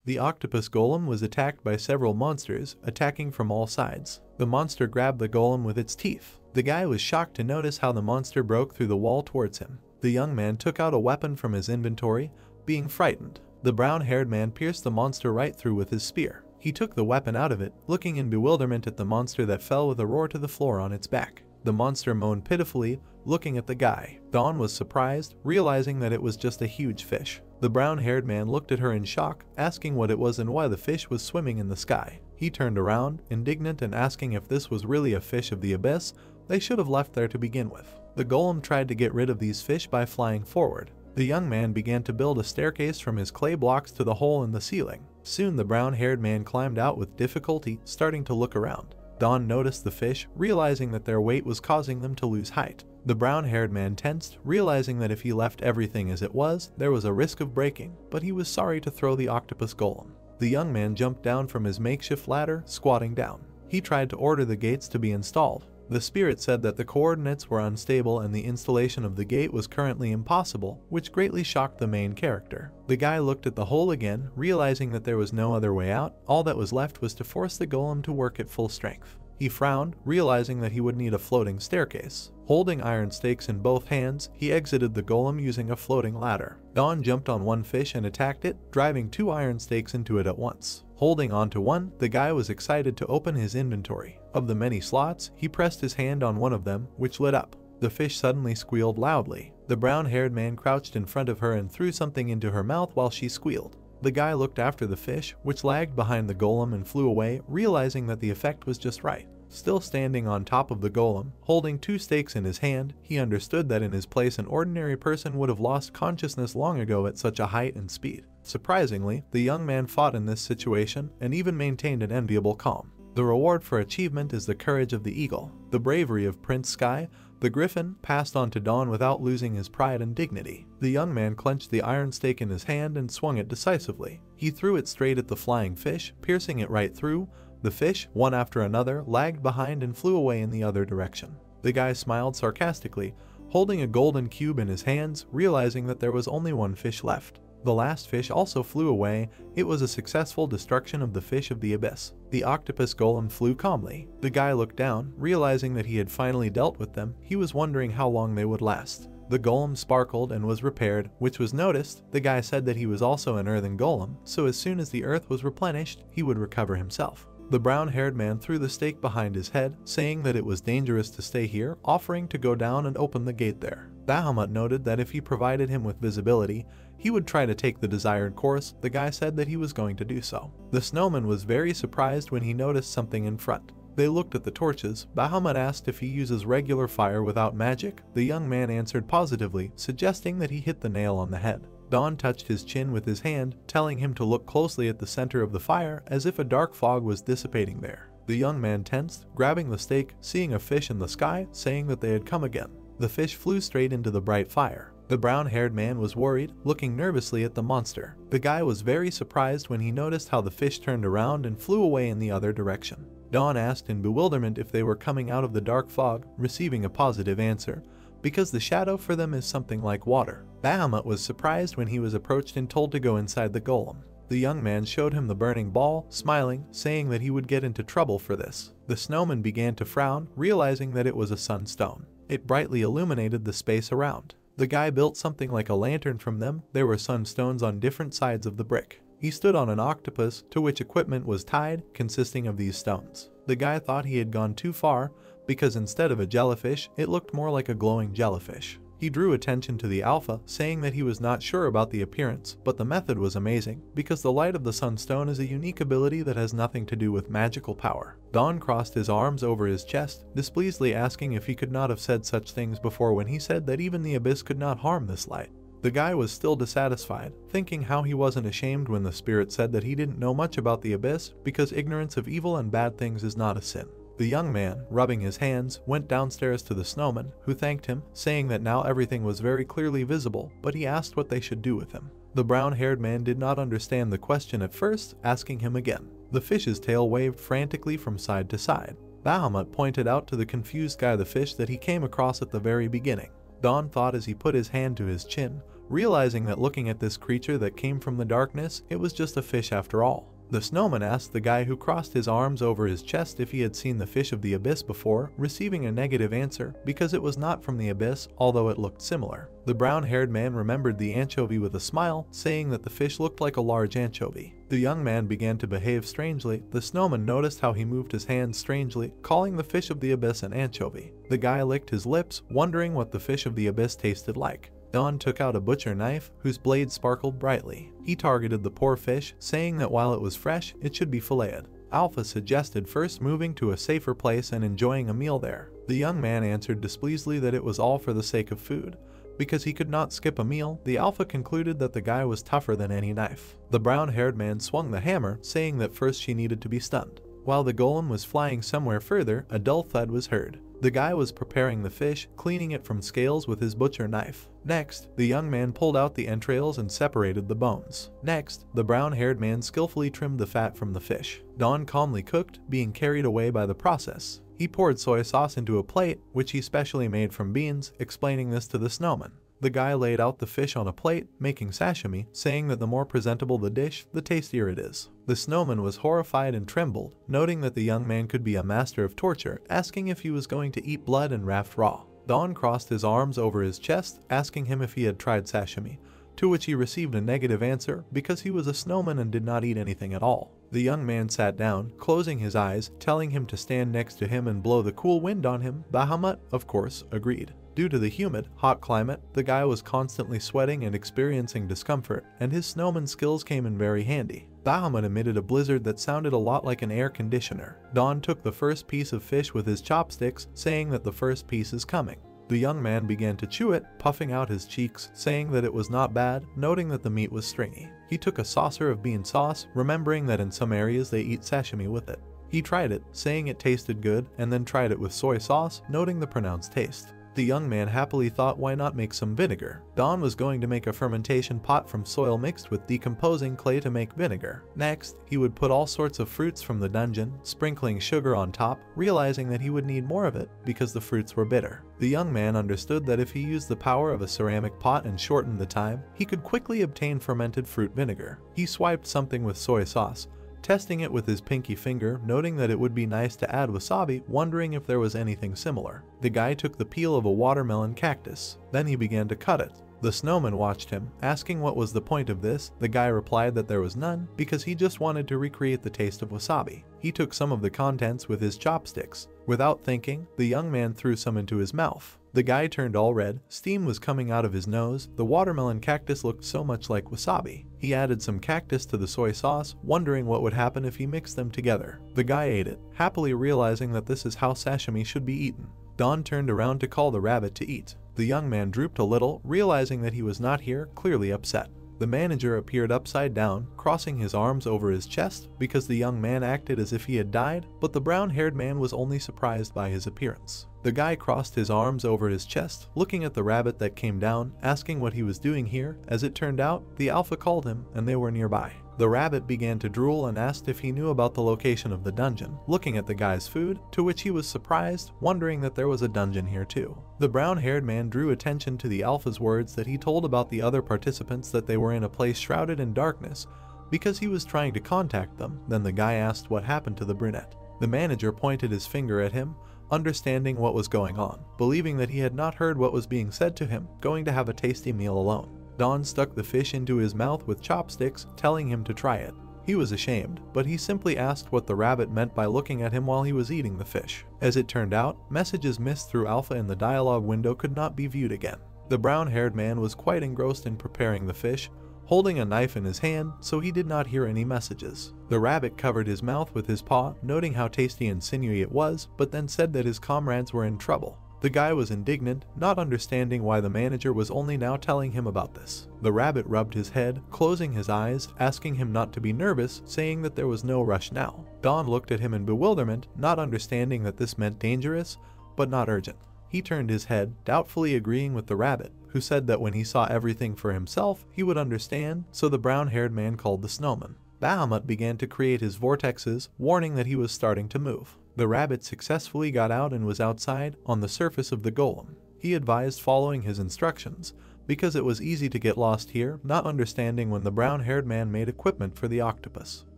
The octopus golem was attacked by several monsters, attacking from all sides. The monster grabbed the golem with its teeth. The guy was shocked to notice how the monster broke through the wall towards him. The young man took out a weapon from his inventory, being frightened. The brown-haired man pierced the monster right through with his spear. He took the weapon out of it, looking in bewilderment at the monster that fell with a roar to the floor on its back. The monster moaned pitifully, looking at the guy. Dawn was surprised, realizing that it was just a huge fish. The brown-haired man looked at her in shock, asking what it was and why the fish was swimming in the sky. He turned around, indignant and asking if this was really a fish of the abyss. They should have left there to begin with. The golem tried to get rid of these fish by flying forward. The young man began to build a staircase from his clay blocks to the hole in the ceiling. Soon the brown-haired man climbed out with difficulty, starting to look around. Dawn noticed the fish, realizing that their weight was causing them to lose height. The brown-haired man tensed, realizing that if he left everything as it was, there was a risk of breaking, but he was sorry to throw the octopus golem. The young man jumped down from his makeshift ladder, squatting down. He tried to order the gates to be installed. The spirit said that the coordinates were unstable and the installation of the gate was currently impossible, which greatly shocked the main character. The guy looked at the hole again, realizing that there was no other way out. All that was left was to force the golem to work at full strength. He frowned, realizing that he would need a floating staircase. Holding iron stakes in both hands, he exited the golem using a floating ladder. Dawn jumped on one fish and attacked it, driving 2 iron stakes into it at once. Holding onto one, the guy was excited to open his inventory. Of the many slots, he pressed his hand on one of them, which lit up. The fish suddenly squealed loudly. The brown-haired man crouched in front of her and threw something into her mouth while she squealed. The guy looked after the fish, which lagged behind the golem and flew away, realizing that the effect was just right. Still standing on top of the golem, holding 2 stakes in his hand, he understood that in his place an ordinary person would have lost consciousness long ago at such a height and speed. Surprisingly, the young man fought in this situation and even maintained an enviable calm. The reward for achievement is the courage of the eagle, the bravery of Prince Sky. The griffin passed on to Dawn without losing his pride and dignity. The young man clenched the iron stake in his hand and swung it decisively. He threw it straight at the flying fish, piercing it right through. The fish, one after another, lagged behind and flew away in the other direction. The guy smiled sarcastically, holding a golden cube in his hands, realizing that there was only one fish left. The last fish also flew away. It was a successful destruction of the fish of the abyss. The octopus golem flew calmly. The guy looked down, realizing that he had finally dealt with them. He was wondering how long they would last. The golem sparkled and was repaired, which was noticed. The guy said that he was also an earthen golem, so as soon as the earth was replenished, he would recover himself. The brown-haired man threw the stake behind his head, saying that it was dangerous to stay here, offering to go down and open the gate there. Bahamut noted that if he provided him with visibility, he would try to take the desired course. The guy said that he was going to do so. The snowman was very surprised when he noticed something in front. They looked at the torches. Bahamut asked if he uses regular fire without magic. The young man answered positively, suggesting that he hit the nail on the head. Dawn touched his chin with his hand, telling him to look closely at the center of the fire, as if a dark fog was dissipating there. The young man tensed, grabbing the stake, seeing a fish in the sky, saying that they had come again. The fish flew straight into the bright fire. The brown-haired man was worried, looking nervously at the monster. The guy was very surprised when he noticed how the fish turned around and flew away in the other direction. Dawn asked in bewilderment if they were coming out of the dark fog, receiving a positive answer, because the shadow for them is something like water. Bahamut was surprised when he was approached and told to go inside the golem. The young man showed him the burning ball, smiling, saying that he would get into trouble for this. The snowman began to frown, realizing that it was a sunstone. It brightly illuminated the space around. The guy built something like a lantern from them. There were sunstones on different sides of the brick. He stood on an octopus, to which equipment was tied, consisting of these stones. The guy thought he had gone too far, because instead of a jellyfish, it looked more like a glowing jellyfish. He drew attention to the alpha, saying that he was not sure about the appearance, but the method was amazing, because the light of the sunstone is a unique ability that has nothing to do with magical power. Dawn crossed his arms over his chest, displeasedly asking if he could not have said such things before when he said that even the abyss could not harm this light. The guy was still dissatisfied, thinking how he wasn't ashamed when the spirit said that he didn't know much about the abyss, because ignorance of evil and bad things is not a sin. The young man, rubbing his hands, went downstairs to the snowman, who thanked him, saying that now everything was very clearly visible, but he asked what they should do with him. The brown-haired man did not understand the question at first, asking him again. The fish's tail waved frantically from side to side. Bahamut pointed out to the confused guy the fish that he came across at the very beginning. Dawn thought as he put his hand to his chin, realizing that looking at this creature that came from the darkness, it was just a fish after all. The snowman asked the guy who crossed his arms over his chest if he had seen the fish of the abyss before, receiving a negative answer because it was not from the abyss, although it looked similar. The brown-haired man remembered the anchovy with a smile, saying that the fish looked like a large anchovy. The young man began to behave strangely. The snowman noticed how he moved his hands strangely, calling the fish of the abyss an anchovy. The guy licked his lips, wondering what the fish of the abyss tasted like. Dawn took out a butcher knife, whose blade sparkled brightly. He targeted the poor fish, saying that while it was fresh, it should be filleted. Alpha suggested first moving to a safer place and enjoying a meal there. The young man answered displeasedly that it was all for the sake of food. Because he could not skip a meal, the Alpha concluded that the guy was tougher than any knife. The brown-haired man swung the hammer, saying that first she needed to be stunned. While the golem was flying somewhere further, a dull thud was heard. The guy was preparing the fish, cleaning it from scales with his butcher knife. Next, the young man pulled out the entrails and separated the bones. Next, the brown-haired man skillfully trimmed the fat from the fish. Dawn calmly cooked, being carried away by the process. He poured soy sauce into a plate, which he specially made from beans, explaining this to the snowman. The guy laid out the fish on a plate, making sashimi, saying that the more presentable the dish, the tastier it is. The snowman was horrified and trembled, noting that the young man could be a master of torture, asking if he was going to eat blood and raft raw. Dawn crossed his arms over his chest, asking him if he had tried sashimi, to which he received a negative answer because he was a snowman and did not eat anything at all. The young man sat down, closing his eyes, telling him to stand next to him and blow the cool wind on him. Bahamut, of course, agreed. Due to the humid, hot climate, the guy was constantly sweating and experiencing discomfort, and his snowman skills came in very handy. Bahamut emitted a blizzard that sounded a lot like an air conditioner. Dawn took the first piece of fish with his chopsticks, saying that the first piece is coming. The young man began to chew it, puffing out his cheeks, saying that it was not bad, noting that the meat was stringy. He took a saucer of bean sauce, remembering that in some areas they eat sashimi with it. He tried it, saying it tasted good, and then tried it with soy sauce, noting the pronounced taste. The young man happily thought, why not make some vinegar? Don was going to make a fermentation pot from soil mixed with decomposing clay to make vinegar. Next, he would put all sorts of fruits from the dungeon, sprinkling sugar on top, realizing that he would need more of it because the fruits were bitter. The young man understood that if he used the power of a ceramic pot and shortened the time, he could quickly obtain fermented fruit vinegar. He swiped something with soy sauce, testing it with his pinky finger, noting that it would be nice to add wasabi, wondering if there was anything similar. The guy took the peel of a watermelon cactus. Then he began to cut it. The snowman watched him, asking what was the point of this. The guy replied that there was none, because he just wanted to recreate the taste of wasabi. He took some of the contents with his chopsticks. Without thinking, the young man threw some into his mouth. The guy turned all red, steam was coming out of his nose, the watermelon cactus looked so much like wasabi. He added some cactus to the soy sauce, wondering what would happen if he mixed them together. The guy ate it, happily realizing that this is how sashimi should be eaten. Don turned around to call the rabbit to eat. The young man drooped a little, realizing that he was not here, clearly upset. The manager appeared upside down, crossing his arms over his chest because the young man acted as if he had died, but the brown-haired man was only surprised by his appearance. The guy crossed his arms over his chest, looking at the rabbit that came down, asking what he was doing here. As it turned out, the alpha called him and they were nearby. The rabbit began to drool and asked if he knew about the location of the dungeon, looking at the guy's food, to which he was surprised, wondering that there was a dungeon here too. The brown-haired man drew attention to the alpha's words that he told about the other participants that they were in a place shrouded in darkness, because he was trying to contact them. Then the guy asked what happened to the brunette. The manager pointed his finger at him, understanding what was going on, believing that he had not heard what was being said to him, going to have a tasty meal alone. Don stuck the fish into his mouth with chopsticks, telling him to try it. He was ashamed, but he simply asked what the rabbit meant by looking at him while he was eating the fish. As it turned out, messages missed through alpha in the dialogue window could not be viewed again. The brown-haired man was quite engrossed in preparing the fish, holding a knife in his hand, so he did not hear any messages. The rabbit covered his mouth with his paw, noting how tasty and sinewy it was, but then said that his comrades were in trouble. The guy was indignant, not understanding why the manager was only now telling him about this. The rabbit rubbed his head, closing his eyes, asking him not to be nervous, saying that there was no rush now. Don looked at him in bewilderment, not understanding that this meant dangerous, but not urgent. He turned his head, doubtfully agreeing with the rabbit, who said that when he saw everything for himself, he would understand, so the brown-haired man called the snowman. Bahamut began to create his vortexes, warning that he was starting to move. The rabbit successfully got out and was outside, on the surface of the golem. He advised following his instructions, because it was easy to get lost here, not understanding when the brown-haired man made equipment for the octopus.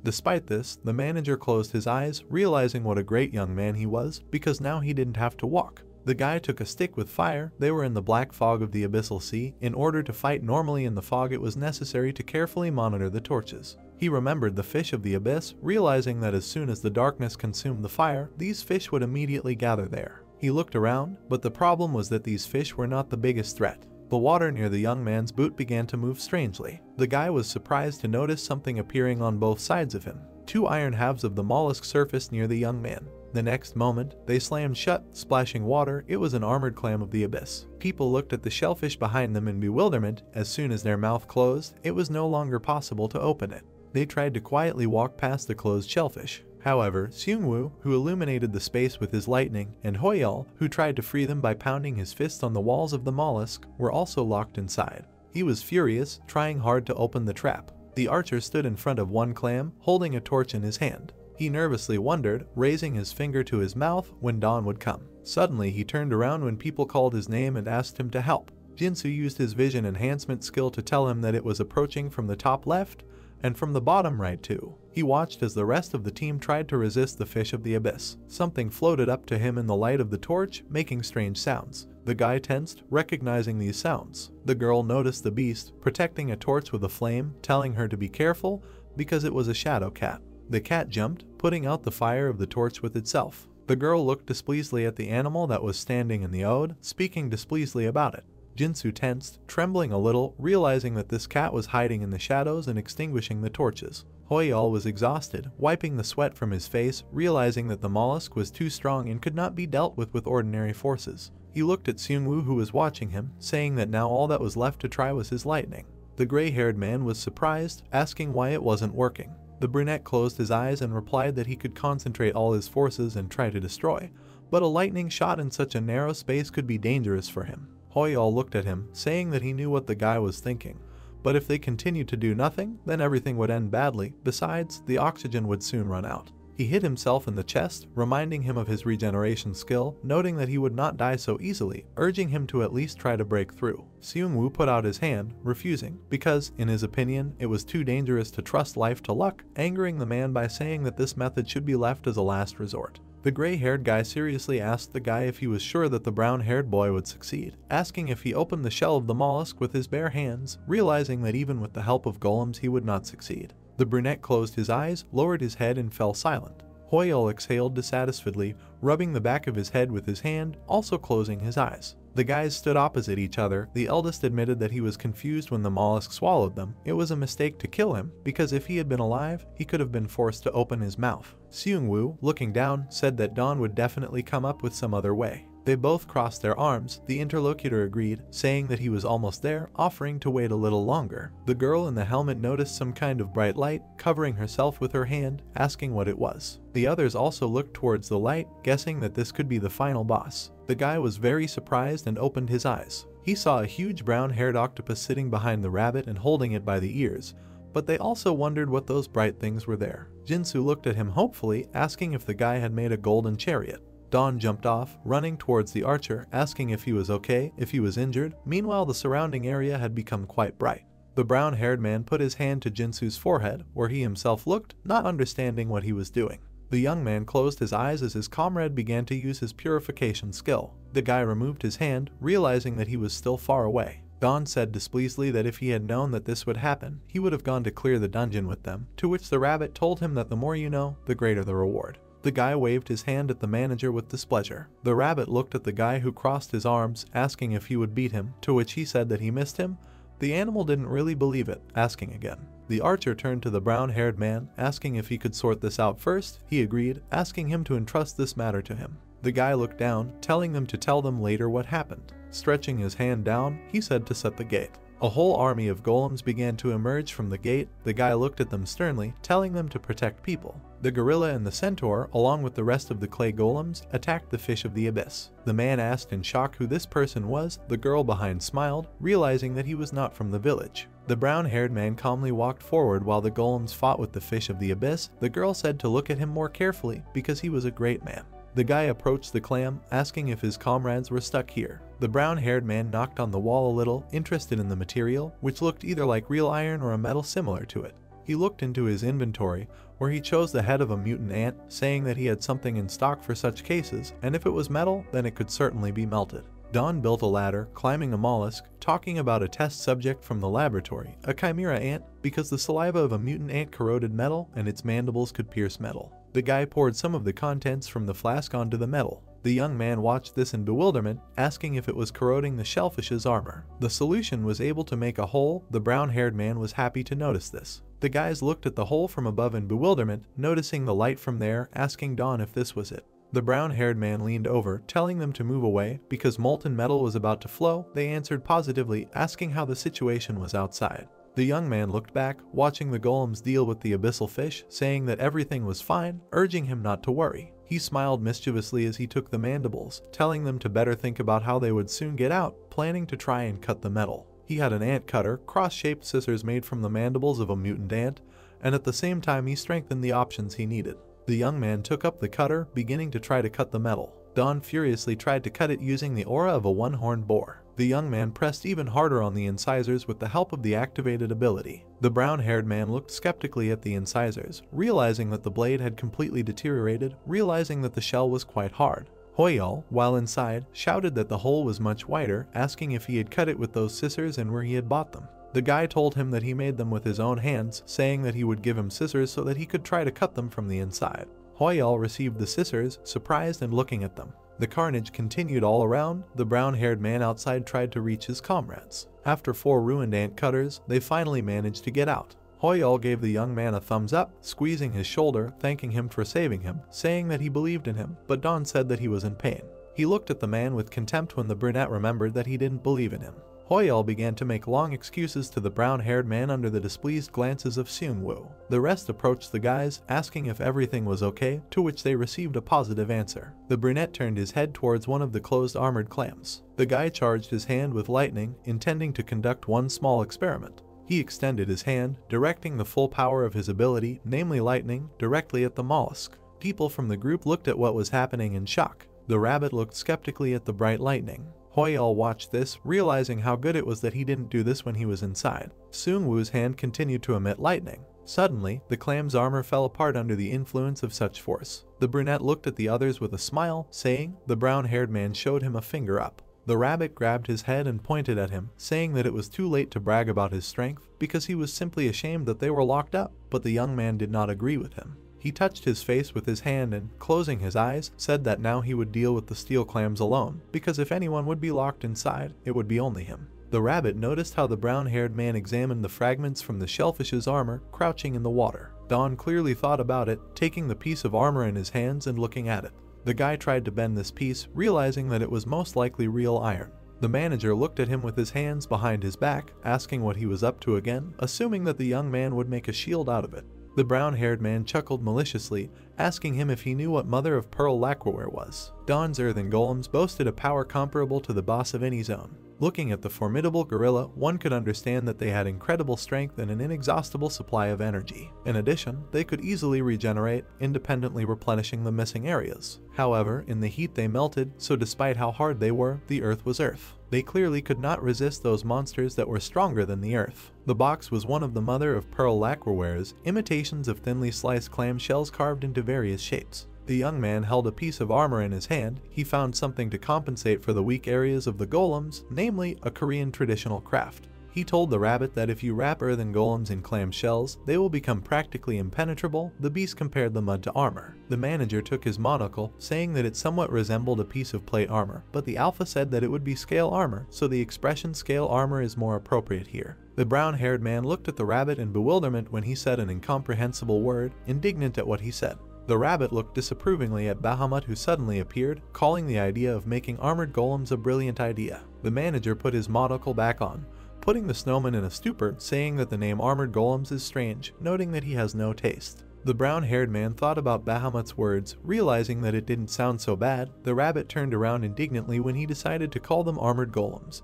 Despite this, the manager closed his eyes, realizing what a great young man he was, because now he didn't have to walk. The guy took a stick with fire. They were in the black fog of the abyssal sea. In order to fight normally in the fog, it was necessary to carefully monitor the torches. He remembered the fish of the abyss, realizing that as soon as the darkness consumed the fire, these fish would immediately gather there. He looked around, but the problem was that these fish were not the biggest threat. The water near the young man's boot began to move strangely. The guy was surprised to notice something appearing on both sides of him. 2 iron halves of the mollusk surfaced near the young man. The next moment, they slammed shut, splashing water. It was an armored clam of the abyss. People looked at the shellfish behind them in bewilderment. As soon as their mouth closed, it was no longer possible to open it. They tried to quietly walk past the closed shellfish. However, Seungwoo, who illuminated the space with his lightning, and Hoyal, who tried to free them by pounding his fist on the walls of the mollusk, were also locked inside. He was furious, trying hard to open the trap. The archer stood in front of one clam, holding a torch in his hand. He nervously wondered, raising his finger to his mouth, when dawn would come. Suddenly, he turned around when people called his name and asked him to help. Jinsu used his vision enhancement skill to tell him that it was approaching from the top left, and from the bottom right too. He watched as the rest of the team tried to resist the fish of the abyss. Something floated up to him in the light of the torch, making strange sounds. The guy tensed, recognizing these sounds. The girl noticed the beast, protecting a torch with a flame, telling her to be careful, because it was a shadow cat. The cat jumped, putting out the fire of the torch with itself. The girl looked displeasantly at the animal that was standing in the ode, speaking displeasantly about it. Jinsu tensed, trembling a little, realizing that this cat was hiding in the shadows and extinguishing the torches. Hoyal was exhausted, wiping the sweat from his face, realizing that the mollusk was too strong and could not be dealt with ordinary forces. He looked at Seungwoo, who was watching him, saying that now all that was left to try was his lightning. The gray-haired man was surprised, asking why it wasn't working. The brunette closed his eyes and replied that he could concentrate all his forces and try to destroy, but a lightning shot in such a narrow space could be dangerous for him. Hoyol looked at him, saying that he knew what the guy was thinking, but if they continued to do nothing, then everything would end badly. Besides, the oxygen would soon run out. He hit himself in the chest, reminding him of his regeneration skill, noting that he would not die so easily, urging him to at least try to break through. Seung-woo put out his hand, refusing, because, in his opinion, it was too dangerous to trust life to luck, angering the man by saying that this method should be left as a last resort. The gray-haired guy seriously asked the guy if he was sure that the brown-haired boy would succeed, asking if he opened the shell of the mollusk with his bare hands, realizing that even with the help of golems he would not succeed. The brunette closed his eyes, lowered his head and fell silent. Hoyol exhaled dissatisfiedly, rubbing the back of his head with his hand, also closing his eyes. The guys stood opposite each other. The eldest admitted that he was confused when the mollusk swallowed them. It was a mistake to kill him, because if he had been alive, he could have been forced to open his mouth. Seung-woo, looking down, said that Dawn would definitely come up with some other way. They both crossed their arms. The interlocutor agreed, saying that he was almost there, offering to wait a little longer. The girl in the helmet noticed some kind of bright light, covering herself with her hand, asking what it was. The others also looked towards the light, guessing that this could be the final boss. The guy was very surprised and opened his eyes. He saw a huge brown-haired octopus sitting behind the rabbit and holding it by the ears, but they also wondered what those bright things were there. Jinsu looked at him hopefully, asking if the guy had made a golden chariot. Dawn jumped off, running towards the archer, asking if he was okay, if he was injured. Meanwhile, the surrounding area had become quite bright. The brown-haired man put his hand to Jinsu's forehead, where he himself looked, not understanding what he was doing. The young man closed his eyes as his comrade began to use his purification skill. The guy removed his hand, realizing that he was still far away. Dawn said displeasedly that if he had known that this would happen, he would have gone to clear the dungeon with them, to which the rabbit told him that the more you know, the greater the reward. The guy waved his hand at the manager with displeasure. The rabbit looked at the guy who crossed his arms, asking if he would beat him, to which he said that he missed him. The animal didn't really believe it, asking again. The archer turned to the brown-haired man, asking if he could sort this out first. He agreed, asking him to entrust this matter to him. The guy looked down, telling them to tell them later what happened. Stretching his hand down, he said to set the gate. A whole army of golems began to emerge from the gate. The guy looked at them sternly, telling them to protect people. The gorilla and the centaur, along with the rest of the clay golems, attacked the fish of the abyss. The man asked in shock who this person was. The girl behind smiled, realizing that he was not from the village. The brown-haired man calmly walked forward while the golems fought with the fish of the abyss. The girl said to look at him more carefully, because he was a great man. The guy approached the clam, asking if his comrades were stuck here. The brown-haired man knocked on the wall a little, interested in the material, which looked either like real iron or a metal similar to it. He looked into his inventory, where he chose the head of a mutant ant, saying that he had something in stock for such cases, and if it was metal, then it could certainly be melted. Dawn built a ladder, climbing a mollusk, talking about a test subject from the laboratory, a chimera ant, because the saliva of a mutant ant corroded metal and its mandibles could pierce metal. The guy poured some of the contents from the flask onto the metal. The young man watched this in bewilderment, asking if it was corroding the shellfish's armor. The solution was able to make a hole. The brown-haired man was happy to notice this. The guys looked at the hole from above in bewilderment, noticing the light from there, asking Dawn if this was it. The brown-haired man leaned over, telling them to move away. Because molten metal was about to flow, they answered positively, asking how the situation was outside. The young man looked back, watching the golems deal with the abyssal fish, saying that everything was fine, urging him not to worry. He smiled mischievously as he took the mandibles, telling them to better think about how they would soon get out, planning to try and cut the metal. He had an ant cutter, cross-shaped scissors made from the mandibles of a mutant ant, and at the same time he strengthened the options he needed. The young man took up the cutter, beginning to try to cut the metal. Dawn furiously tried to cut it using the aura of a one-horned boar. The young man pressed even harder on the incisors with the help of the activated ability. The brown-haired man looked skeptically at the incisors, realizing that the blade had completely deteriorated, realizing that the shell was quite hard. Hoyol, while inside, shouted that the hole was much wider, asking if he had cut it with those scissors and where he had bought them. The guy told him that he made them with his own hands, saying that he would give him scissors so that he could try to cut them from the inside. Hoyol received the scissors, surprised and looking at them. The carnage continued all around. The brown-haired man outside tried to reach his comrades. After 4 ruined ant cutters, they finally managed to get out. Hoyol gave the young man a thumbs up, squeezing his shoulder, thanking him for saving him, saying that he believed in him, but Dawn said that he was in pain. He looked at the man with contempt when the brunette remembered that he didn't believe in him. Hoyal began to make long excuses to the brown-haired man under the displeased glances of Seung-woo. The rest approached the guys, asking if everything was okay, to which they received a positive answer. The brunette turned his head towards one of the closed armored clams. The guy charged his hand with lightning, intending to conduct one small experiment. He extended his hand, directing the full power of his ability, namely lightning, directly at the mollusk. People from the group looked at what was happening in shock. The rabbit looked skeptically at the bright lightning. Hoyal watched this, realizing how good it was that he didn't do this when he was inside. Seung-woo's hand continued to emit lightning. Suddenly, the clam's armor fell apart under the influence of such force. The brunette looked at the others with a smile, saying, the brown-haired man showed him a finger up. The rabbit grabbed his head and pointed at him, saying that it was too late to brag about his strength, because he was simply ashamed that they were locked up, but the young man did not agree with him. He touched his face with his hand and, closing his eyes, said that now he would deal with the steel clams alone, because if anyone would be locked inside, it would be only him. The rabbit noticed how the brown-haired man examined the fragments from the shellfish's armor, crouching in the water. Don clearly thought about it, taking the piece of armor in his hands and looking at it. The guy tried to bend this piece, realizing that it was most likely real iron. The manager looked at him with his hands behind his back, asking what he was up to again, assuming that the young man would make a shield out of it. The brown-haired man chuckled maliciously, asking him if he knew what mother-of-pearl lacquerware was. Don's earthen golems boasted a power comparable to the boss of any zone. Looking at the formidable gorilla, one could understand that they had incredible strength and an inexhaustible supply of energy. In addition, they could easily regenerate, independently replenishing the missing areas. However, in the heat they melted, so despite how hard they were, the earth was earth. They clearly could not resist those monsters that were stronger than the earth. The box was one of the mother-of-pearl lacquerwares, imitations of thinly sliced clam shells carved into various shapes. The young man held a piece of armor in his hand. He found something to compensate for the weak areas of the golems, namely a Korean traditional craft. He told the rabbit that if you wrap earthen golems in clam shells, they will become practically impenetrable. The beast compared the mud to armor. The manager took his monocle, saying that it somewhat resembled a piece of plate armor, but the alpha said that it would be scale armor, so the expression scale armor is more appropriate here. The brown-haired man looked at the rabbit in bewilderment when he said an incomprehensible word, indignant at what he said. The rabbit looked disapprovingly at Bahamut, who suddenly appeared, calling the idea of making armored golems a brilliant idea. The manager put his monocle back on, putting the snowman in a stupor, saying that the name armored golems is strange, noting that he has no taste. The brown-haired man thought about Bahamut's words, realizing that it didn't sound so bad. The rabbit turned around indignantly when he decided to call them armored golems.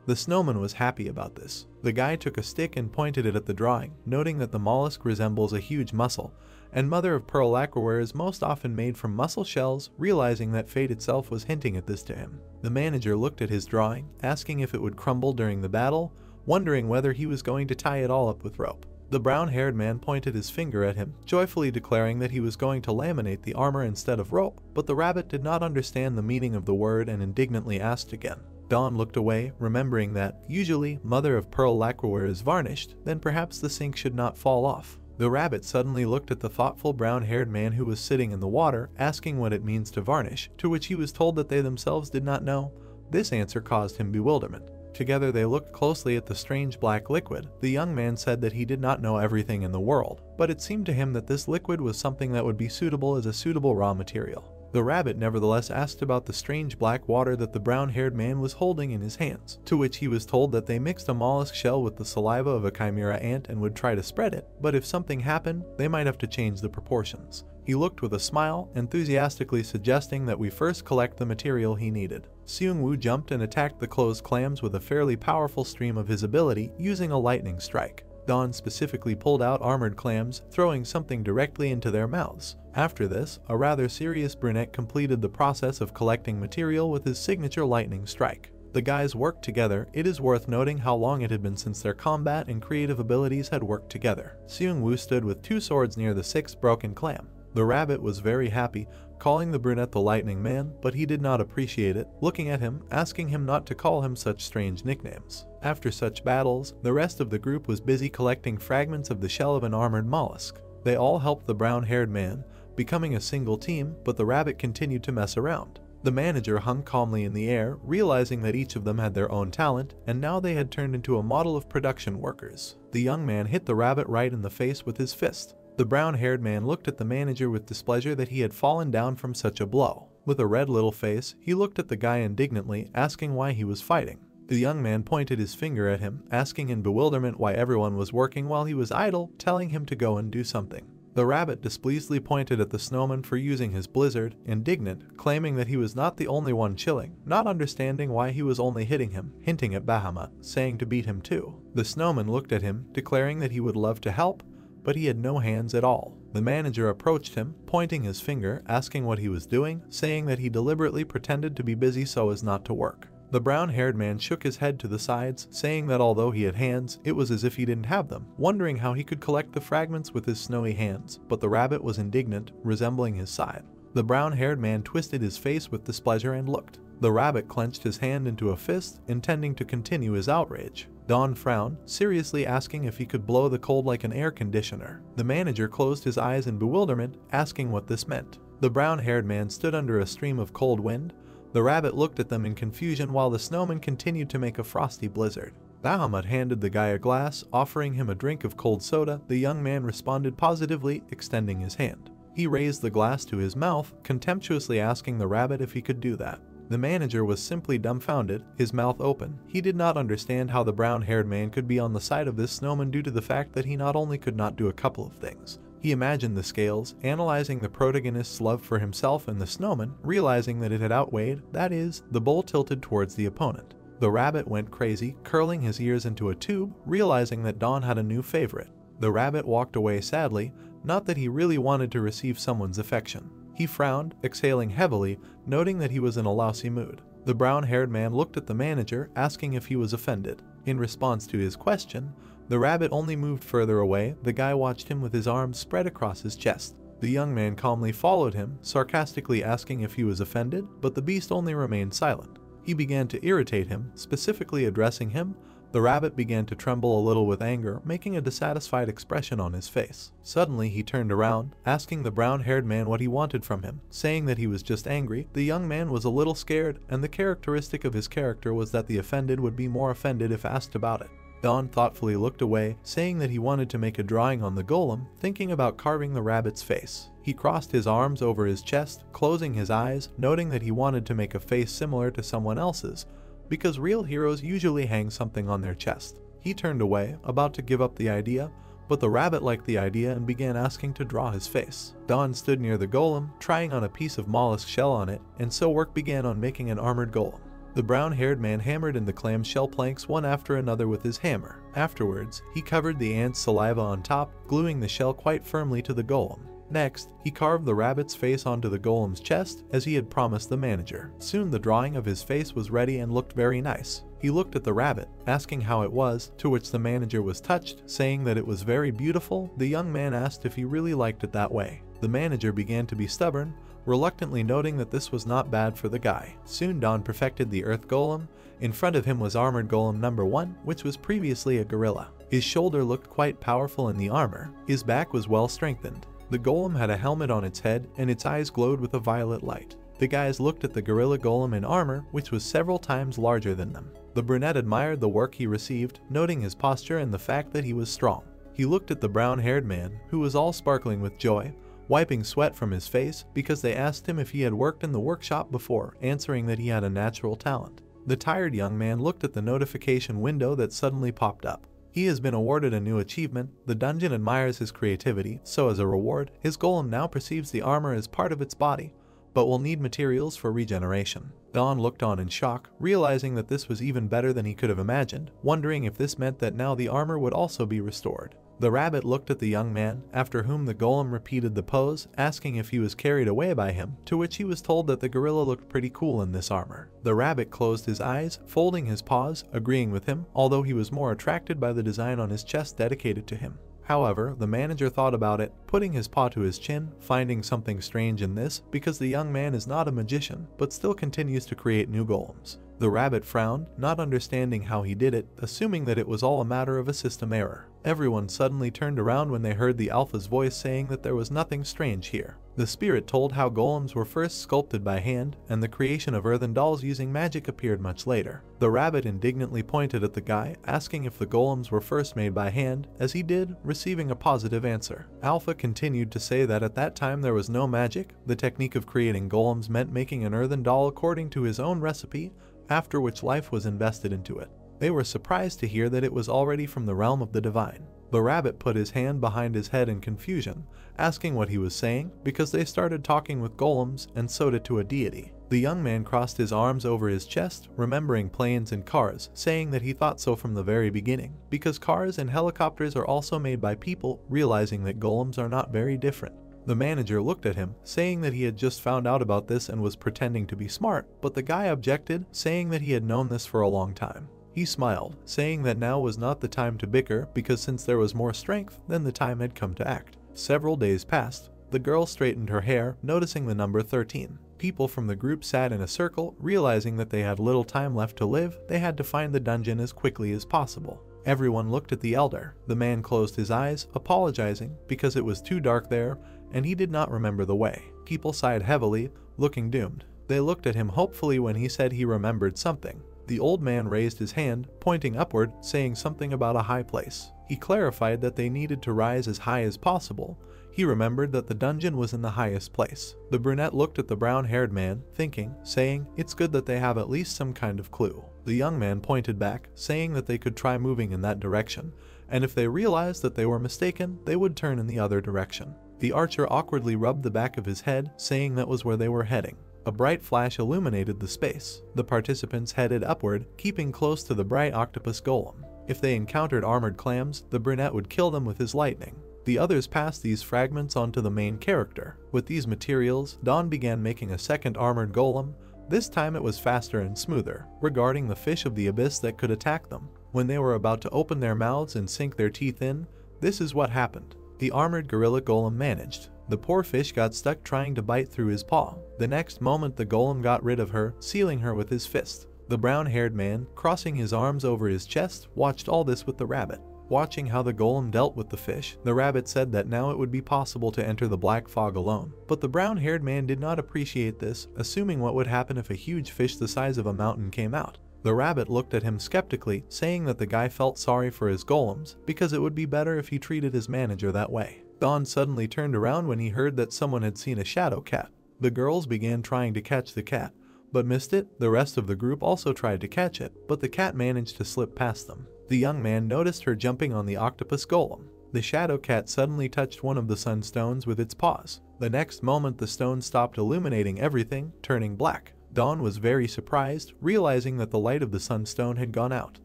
The snowman was happy about this. The guy took a stick and pointed it at the drawing, noting that the mollusk resembles a huge mussel, and mother-of-pearl lacquerware is most often made from mussel shells, realizing that fate itself was hinting at this to him. The manager looked at his drawing, asking if it would crumble during the battle, wondering whether he was going to tie it all up with rope. The brown-haired man pointed his finger at him, joyfully declaring that he was going to laminate the armor instead of rope, but the rabbit did not understand the meaning of the word and indignantly asked again. Don looked away, remembering that, usually, mother-of-pearl lacquerware is varnished, then perhaps the sink should not fall off. The rabbit suddenly looked at the thoughtful brown-haired man who was sitting in the water, asking what it means to varnish, to which he was told that they themselves did not know. This answer caused him bewilderment. Together they looked closely at the strange black liquid. The young man said that he did not know everything in the world, but it seemed to him that this liquid was something that would be suitable as a suitable raw material. The rabbit nevertheless asked about the strange black water that the brown-haired man was holding in his hands, to which he was told that they mixed a mollusk shell with the saliva of a chimera ant and would try to spread it, but if something happened, they might have to change the proportions. He looked with a smile, enthusiastically suggesting that we first collect the material he needed. Seung-woo jumped and attacked the closed clams with a fairly powerful stream of his ability, using a lightning strike. Don specifically pulled out armored clams, throwing something directly into their mouths. After this, a rather serious brunette completed the process of collecting material with his signature lightning strike. The guys worked together. It is worth noting how long it had been since their combat and creative abilities had worked together. Seung-woo stood with two swords near the sixth broken clam. The rabbit was very happy, calling the brunette the lightning man, but he did not appreciate it, looking at him, asking him not to call him such strange nicknames. After such battles, the rest of the group was busy collecting fragments of the shell of an armored mollusk. They all helped the brown-haired man, becoming a single team, but the rabbit continued to mess around. The manager hung calmly in the air, realizing that each of them had their own talent, and now they had turned into a model of production workers. The young man hit the rabbit right in the face with his fist. The brown-haired man looked at the manager with displeasure that he had fallen down from such a blow. With a red little face, he looked at the guy indignantly, asking why he was fighting. The young man pointed his finger at him, asking in bewilderment why everyone was working while he was idle, telling him to go and do something. The rabbit displeasedly pointed at the snowman for using his blizzard, indignant, claiming that he was not the only one chilling, not understanding why he was only hitting him, hinting at Bahamut, saying to beat him too. The snowman looked at him, declaring that he would love to help, but he had no hands at all. The manager approached him, pointing his finger, asking what he was doing, saying that he deliberately pretended to be busy so as not to work. The brown-haired man shook his head to the sides, saying that although he had hands, it was as if he didn't have them, wondering how he could collect the fragments with his snowy hands, but the rabbit was indignant, resembling his side. The brown-haired man twisted his face with displeasure and looked. The rabbit clenched his hand into a fist, intending to continue his outrage. Don frowned, seriously asking if he could blow the cold like an air conditioner. The manager closed his eyes in bewilderment, asking what this meant. The brown-haired man stood under a stream of cold wind. The rabbit looked at them in confusion while the snowman continued to make a frosty blizzard. Bahamut handed the guy a glass, offering him a drink of cold soda. The young man responded positively, extending his hand. He raised the glass to his mouth, contemptuously asking the rabbit if he could do that. The manager was simply dumbfounded, his mouth open. He did not understand how the brown-haired man could be on the side of this snowman due to the fact that he not only could not do a couple of things. He imagined the scales, analyzing the protagonist's love for himself and the snowman, realizing that it had outweighed, that is, the bowl tilted towards the opponent. The rabbit went crazy, curling his ears into a tube, realizing that Don had a new favorite. The rabbit walked away sadly, not that he really wanted to receive someone's affection. He frowned, exhaling heavily, noting that he was in a lousy mood. The brown-haired man looked at the manager, asking if he was offended. In response to his question, the rabbit only moved further away. The guy watched him with his arms spread across his chest. The young man calmly followed him, sarcastically asking if he was offended, but the beast only remained silent. He began to irritate him, specifically addressing him. The rabbit began to tremble a little with anger, making a dissatisfied expression on his face. Suddenly he turned around, asking the brown-haired man what he wanted from him, saying that he was just angry. The young man was a little scared, and the characteristic of his character was that the offended would be more offended if asked about it. Don thoughtfully looked away, saying that he wanted to make a drawing on the golem, thinking about carving the rabbit's face. He crossed his arms over his chest, closing his eyes, noting that he wanted to make a face similar to someone else's, because real heroes usually hang something on their chest. He turned away, about to give up the idea, but the rabbit liked the idea and began asking to draw his face. Don stood near the golem, trying on a piece of mollusk shell on it, and so work began on making an armored golem. The brown-haired man hammered in the clam shell planks one after another with his hammer. Afterwards, he covered the ant's saliva on top, gluing the shell quite firmly to the golem. Next, he carved the rabbit's face onto the golem's chest, as he had promised the manager. Soon the drawing of his face was ready and looked very nice. He looked at the rabbit, asking how it was, to which the manager was touched, saying that it was very beautiful. The young man asked if he really liked it that way. The manager began to be stubborn, reluctantly noting that this was not bad for the guy. Soon Don perfected the earth golem. In front of him was armored golem number 1, which was previously a gorilla. His shoulder looked quite powerful in the armor. His back was well strengthened. The golem had a helmet on its head, and its eyes glowed with a violet light. The guys looked at the gorilla golem in armor, which was several times larger than them. The brunette admired the work he received, noting his posture and the fact that he was strong. He looked at the brown-haired man, who was all sparkling with joy, wiping sweat from his face because they asked him if he had worked in the workshop before, answering that he had a natural talent. The tired young man looked at the notification window that suddenly popped up. He has been awarded a new achievement. The dungeon admires his creativity, so as a reward, his golem now perceives the armor as part of its body, but will need materials for regeneration. Don looked on in shock, realizing that this was even better than he could have imagined, wondering if this meant that now the armor would also be restored. The rabbit looked at the young man, after whom the golem repeated the pose, asking if he was carried away by him, to which he was told that the gorilla looked pretty cool in this armor. The rabbit closed his eyes, folding his paws, agreeing with him, although he was more attracted by the design on his chest dedicated to him. However, the manager thought about it, putting his paw to his chin, finding something strange in this, because the young man is not a magician, but still continues to create new golems. The rabbit frowned, not understanding how he did it, assuming that it was all a matter of a system error. Everyone suddenly turned around when they heard the alpha's voice saying that there was nothing strange here. The spirit told how golems were first sculpted by hand, and the creation of earthen dolls using magic appeared much later. The rabbit indignantly pointed at the guy, asking if the golems were first made by hand, as he did, receiving a positive answer. Alpha continued to say that at that time there was no magic. The technique of creating golems meant making an earthen doll according to his own recipe, after which life was invested into it. They were surprised to hear that it was already from the realm of the divine. The rabbit put his hand behind his head in confusion, asking what he was saying, because they started talking with golems and so did to a deity. The young man crossed his arms over his chest, remembering planes and cars, saying that he thought so from the very beginning, because cars and helicopters are also made by people, realizing that golems are not very different. The manager looked at him, saying that he had just found out about this and was pretending to be smart, but the guy objected, saying that he had known this for a long time. He smiled, saying that now was not the time to bicker because since there was more strength, then the time had come to act. Several days passed. The girl straightened her hair, noticing the number 13. People from the group sat in a circle, realizing that they had little time left to live. They had to find the dungeon as quickly as possible. Everyone looked at the elder. The man closed his eyes, apologizing because it was too dark there and he did not remember the way. People sighed heavily, looking doomed. They looked at him hopefully when he said he remembered something. The old man raised his hand, pointing upward, saying something about a high place. He clarified that they needed to rise as high as possible. He remembered that the dungeon was in the highest place. The brunette looked at the brown-haired man, thinking, saying, "It's good that they have at least some kind of clue." The young man pointed back, saying that they could try moving in that direction, and if they realized that they were mistaken, they would turn in the other direction. The archer awkwardly rubbed the back of his head, saying that was where they were heading. A bright flash illuminated the space. The participants headed upward, keeping close to the bright octopus golem. If they encountered armored clams, the brunette would kill them with his lightning. The others passed these fragments onto the main character. With these materials, Dawn began making a second armored golem. This time it was faster and smoother, regarding the fish of the abyss that could attack them. When they were about to open their mouths and sink their teeth in, this is what happened. The armored gorilla golem managed. The poor fish got stuck trying to bite through his paw. The next moment the golem got rid of her, sealing her with his fist. The brown-haired man, crossing his arms over his chest, watched all this with the rabbit. Watching how the golem dealt with the fish, the rabbit said that now it would be possible to enter the black fog alone. But the brown-haired man did not appreciate this, assuming what would happen if a huge fish the size of a mountain came out. The rabbit looked at him skeptically, saying that the guy felt sorry for his golems, because it would be better if he treated his manager that way. Don suddenly turned around when he heard that someone had seen a shadow cat. The girls began trying to catch the cat, but missed it. The rest of the group also tried to catch it, but the cat managed to slip past them. The young man noticed her jumping on the octopus golem. The shadow cat suddenly touched one of the sunstones with its paws. The next moment the stone stopped illuminating everything, turning black. Dawn was very surprised, realizing that the light of the sunstone had gone out.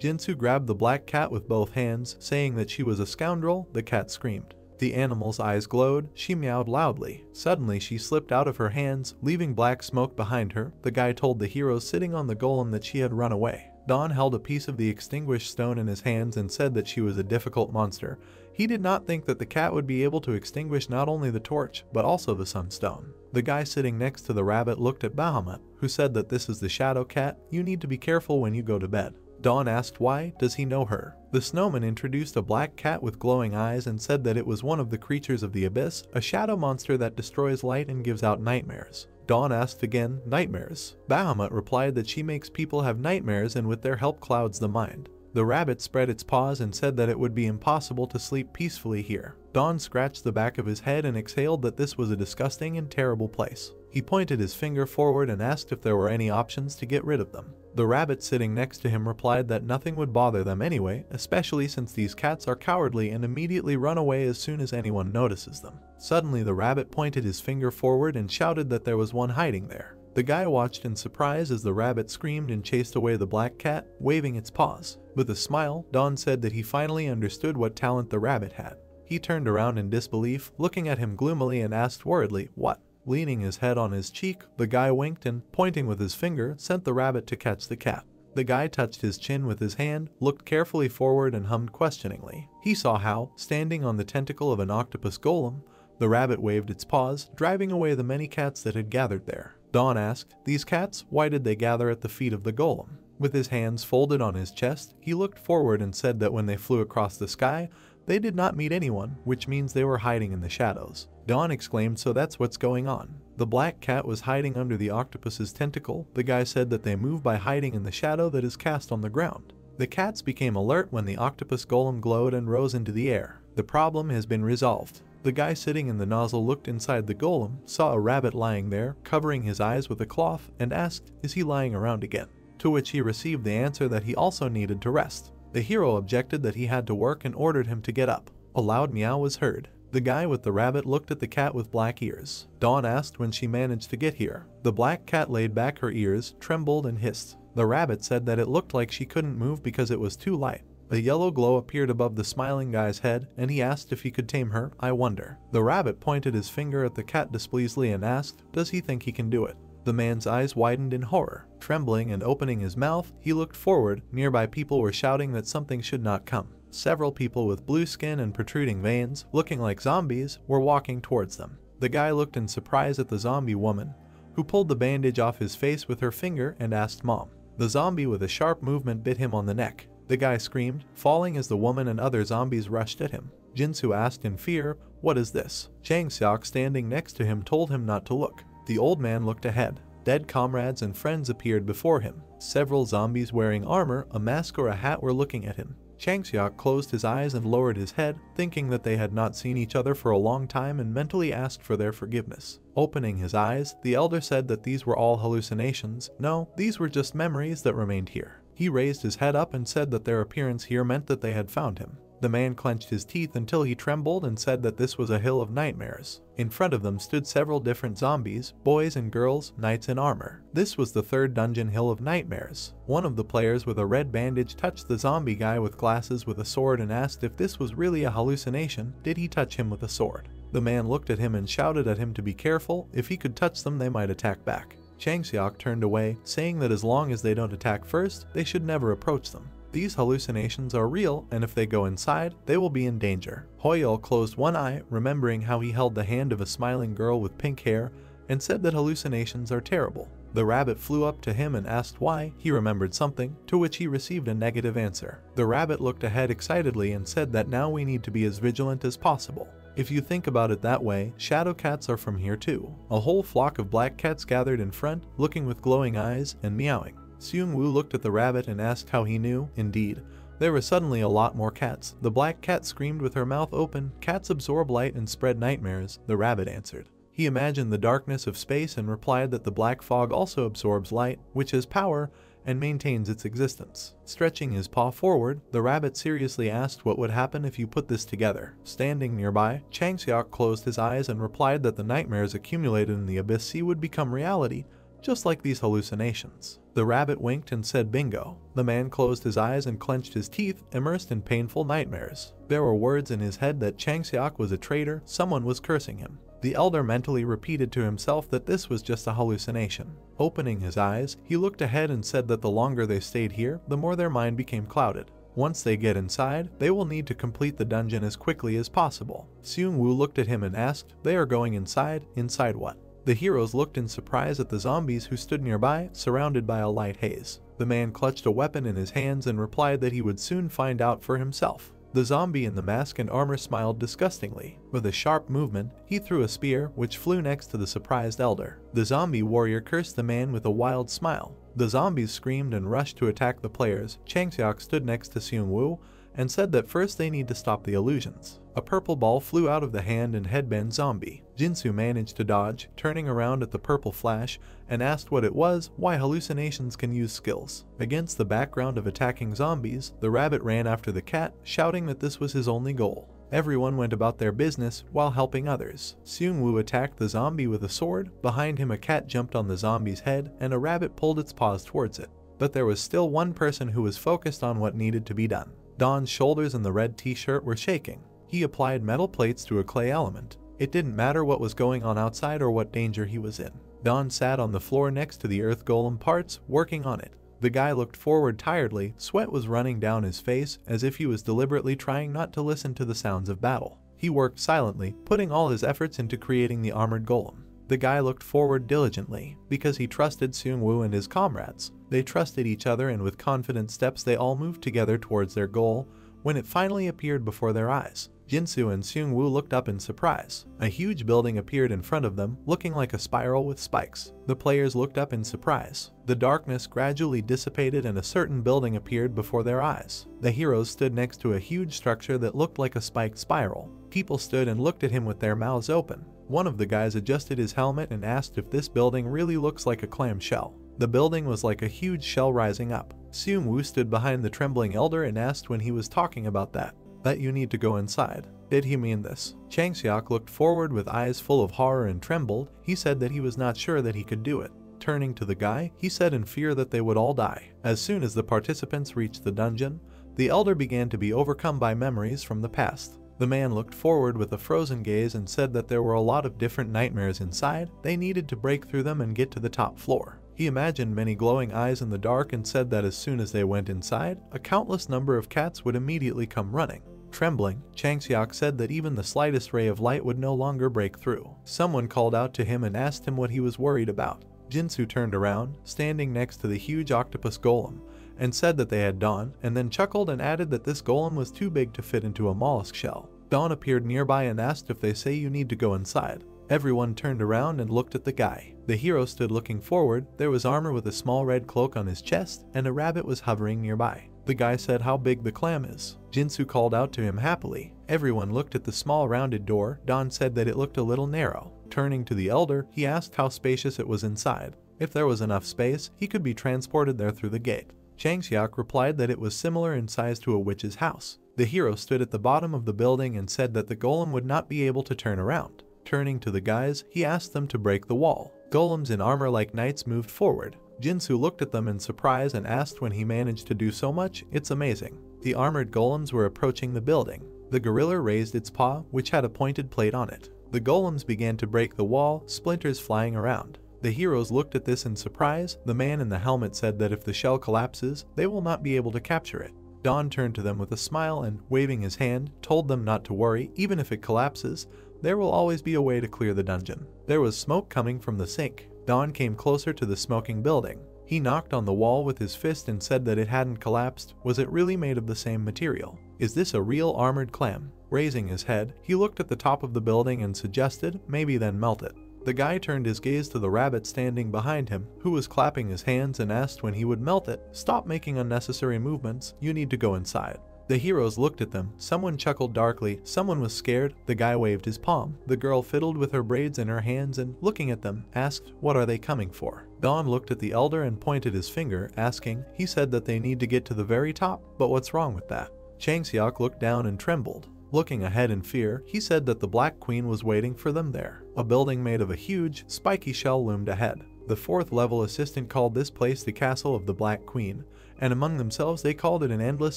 Jinsu grabbed the black cat with both hands, saying that she was a scoundrel. The cat screamed. The animal's eyes glowed. She meowed loudly. Suddenly she slipped out of her hands, leaving black smoke behind her. The guy told the hero sitting on the golem that she had run away. Don held a piece of the extinguished stone in his hands and said that she was a difficult monster. He did not think that the cat would be able to extinguish not only the torch, but also the sunstone. The guy sitting next to the rabbit looked at Bahamut, who said that this is the shadow cat. You need to be careful when you go to bed. Dawn asked why. Does he know her? The snowman introduced a black cat with glowing eyes and said that it was one of the creatures of the abyss, a shadow monster that destroys light and gives out nightmares. Dawn asked again, nightmares. Bahamut replied that she makes people have nightmares and with their help clouds the mind. The rabbit spread its paws and said that it would be impossible to sleep peacefully here. Dawn scratched the back of his head and exhaled that this was a disgusting and terrible place. He pointed his finger forward and asked if there were any options to get rid of them. The rabbit sitting next to him replied that nothing would bother them anyway, especially since these cats are cowardly and immediately run away as soon as anyone notices them. Suddenly the rabbit pointed his finger forward and shouted that there was one hiding there. The guy watched in surprise as the rabbit screamed and chased away the black cat, waving its paws. With a smile, Don said that he finally understood what talent the rabbit had. He turned around in disbelief, looking at him gloomily and asked worriedly, "What?" Leaning his head on his cheek, the guy winked and, pointing with his finger, sent the rabbit to catch the cat. The guy touched his chin with his hand, looked carefully forward and hummed questioningly. He saw how, standing on the tentacle of an octopus golem, the rabbit waved its paws, driving away the many cats that had gathered there. Dawn asked, "These cats, why did they gather at the feet of the golem?" With his hands folded on his chest, he looked forward and said that when they flew across the sky, they did not meet anyone, which means they were hiding in the shadows. Dawn exclaimed, "So that's what's going on." The black cat was hiding under the octopus's tentacle. The guy said that they move by hiding in the shadow that is cast on the ground. The cats became alert when the octopus golem glowed and rose into the air. The problem has been resolved. The guy sitting in the nozzle looked inside the golem, saw a rabbit lying there, covering his eyes with a cloth, and asked, "Is he lying around again?" to which he received the answer that he also needed to rest. The hero objected that he had to work and ordered him to get up. A loud meow was heard. The guy with the rabbit looked at the cat with black ears. Dawn asked when she managed to get here. The black cat laid back her ears, trembled, and hissed. The rabbit said that it looked like she couldn't move because it was too light. A yellow glow appeared above the smiling guy's head, and he asked if he could tame her. I wonder. The rabbit pointed his finger at the cat displeasingly and asked, does he think he can do it? The man's eyes widened in horror. Trembling and opening his mouth, he looked forward. Nearby people were shouting that something should not come. Several people with blue skin and protruding veins, looking like zombies, were walking towards them. The guy looked in surprise at the zombie woman, who pulled the bandage off his face with her finger and asked Mom. The zombie with a sharp movement bit him on the neck. The guy screamed, falling as the woman and other zombies rushed at him. Jinsu asked in fear, what is this? Chang Seok standing next to him told him not to look. The old man looked ahead. Dead comrades and friends appeared before him. Several zombies wearing armor, a mask or a hat were looking at him. Chang Seok closed his eyes and lowered his head, thinking that they had not seen each other for a long time, and mentally asked for their forgiveness. Opening his eyes, the elder said that these were all hallucinations. No, these were just memories that remained here. He raised his head up and said that their appearance here meant that they had found him. The man clenched his teeth until he trembled and said that this was a hill of nightmares. In front of them stood several different zombies, boys and girls, knights in armor. This was the third dungeon, Hill of Nightmares. One of the players with a red bandage touched the zombie guy with glasses with a sword and asked if this was really a hallucination. Did he touch him with a sword? The man looked at him and shouted at him to be careful. If he could touch them, they might attack back. Chang Seok turned away, saying that as long as they don't attack first, they should never approach them. These hallucinations are real, and if they go inside, they will be in danger. Hoyul closed one eye, remembering how he held the hand of a smiling girl with pink hair, and said that hallucinations are terrible. The rabbit flew up to him and asked why. He remembered something, to which he received a negative answer. The rabbit looked ahead excitedly and said that now we need to be as vigilant as possible. If you think about it that way, shadow cats are from here too. A whole flock of black cats gathered in front, looking with glowing eyes and meowing. Seung-woo looked at the rabbit and asked how he knew. Indeed, there were suddenly a lot more cats. The black cat screamed with her mouth open, cats absorb light and spread nightmares, the rabbit answered. He imagined the darkness of space and replied that the black fog also absorbs light, which has power, and maintains its existence. Stretching his paw forward, the rabbit seriously asked what would happen if you put this together. Standing nearby, Chang Seok closed his eyes and replied that the nightmares accumulated in the Abyss Sea would become reality, just like these hallucinations. The rabbit winked and said bingo. The man closed his eyes and clenched his teeth, immersed in painful nightmares. There were words in his head that Chang Seok was a traitor, someone was cursing him. The elder mentally repeated to himself that this was just a hallucination. Opening his eyes, he looked ahead and said that the longer they stayed here, the more their mind became clouded. Once they get inside, they will need to complete the dungeon as quickly as possible. Seung-woo looked at him and asked, they are going inside? Inside what? The heroes looked in surprise at the zombies who stood nearby, surrounded by a light haze. The man clutched a weapon in his hands and replied that he would soon find out for himself. The zombie in the mask and armor smiled disgustingly. With a sharp movement, he threw a spear, which flew next to the surprised elder. The zombie warrior cursed the man with a wild smile. The zombies screamed and rushed to attack the players. Chang Seok stood next to Seung-woo and said that first they need to stop the illusions. A purple ball flew out of the hand and headband zombie. Jinsu managed to dodge, turning around at the purple flash, and asked what it was, why hallucinations can use skills. Against the background of attacking zombies, the rabbit ran after the cat, shouting that this was his only goal. Everyone went about their business while helping others. Seung-woo attacked the zombie with a sword. Behind him a cat jumped on the zombie's head and a rabbit pulled its paws towards it. But there was still one person who was focused on what needed to be done. Don's shoulders and the red t-shirt were shaking. He applied metal plates to a clay element. It didn't matter what was going on outside or what danger he was in. Don sat on the floor next to the earth golem parts, working on it. The guy looked forward tiredly, sweat was running down his face as if he was deliberately trying not to listen to the sounds of battle. He worked silently, putting all his efforts into creating the armored golem. The guy looked forward diligently, because he trusted Seung-woo and his comrades. They trusted each other and with confident steps they all moved together towards their goal when it finally appeared before their eyes. Jinsu and Seung-woo looked up in surprise. A huge building appeared in front of them, looking like a spiral with spikes. The players looked up in surprise. The darkness gradually dissipated and a certain building appeared before their eyes. The heroes stood next to a huge structure that looked like a spiked spiral. People stood and looked at him with their mouths open. One of the guys adjusted his helmet and asked if this building really looks like a clamshell. The building was like a huge shell rising up. Seung-woo stood behind the trembling elder and asked when he was talking about that you need to go inside. Did he mean this? Chang-seok looked forward with eyes full of horror and trembled. He said that he was not sure that he could do it. Turning to the guy, he said in fear that they would all die. As soon as the participants reached the dungeon, the elder began to be overcome by memories from the past. The man looked forward with a frozen gaze and said that there were a lot of different nightmares inside. They needed to break through them and get to the top floor. He imagined many glowing eyes in the dark and said that as soon as they went inside, a countless number of cats would immediately come running. Trembling, Chang-seok said that even the slightest ray of light would no longer break through. Someone called out to him and asked him what he was worried about. Jinsu turned around, standing next to the huge octopus golem, and said that they had Dawn, and then chuckled and added that this golem was too big to fit into a mollusk shell. Dawn appeared nearby and asked if they say you need to go inside. Everyone turned around and looked at the guy. The hero stood looking forward. There was armor with a small red cloak on his chest, and a rabbit was hovering nearby. The guy said how big the clam is. Jinsu called out to him happily. Everyone looked at the small rounded door. Dawn said that it looked a little narrow. Turning to the elder, he asked how spacious it was inside. If there was enough space, he could be transported there through the gate. Chang-seok replied that it was similar in size to a witch's house. The hero stood at the bottom of the building and said that the golem would not be able to turn around. Turning to the guys, he asked them to break the wall. Golems in armor like knights moved forward. Jinsu looked at them in surprise and asked when he managed to do so much. It's amazing. The armored golems were approaching the building. The gorilla raised its paw, which had a pointed plate on it. The golems began to break the wall, splinters flying around. The heroes looked at this in surprise. The man in the helmet said that if the shell collapses, they will not be able to capture it. Dawn turned to them with a smile and, waving his hand, told them not to worry. Even if it collapses, there will always be a way to clear the dungeon. There was smoke coming from the sink. Dawn came closer to the smoking building. He knocked on the wall with his fist and said that it hadn't collapsed. Was it really made of the same material? Is this a real armored clam? Raising his head, he looked at the top of the building and suggested, maybe then melt it. The guy turned his gaze to the rabbit standing behind him, who was clapping his hands and asked when he would melt it. Stop making unnecessary movements, you need to go inside. The heroes looked at them. Someone chuckled darkly. Someone was scared. The guy waved his palm. The girl fiddled with her braids in her hands and, looking at them, asked, what are they coming for? Dawn looked at the elder and pointed his finger, asking. He said that they need to get to the very top, but what's wrong with that? Chang-seok looked down and trembled. Looking ahead in fear, he said that the Black Queen was waiting for them there. A building made of a huge, spiky shell loomed ahead. The fourth-level assistant called this place the Castle of the Black Queen, and among themselves they called it an endless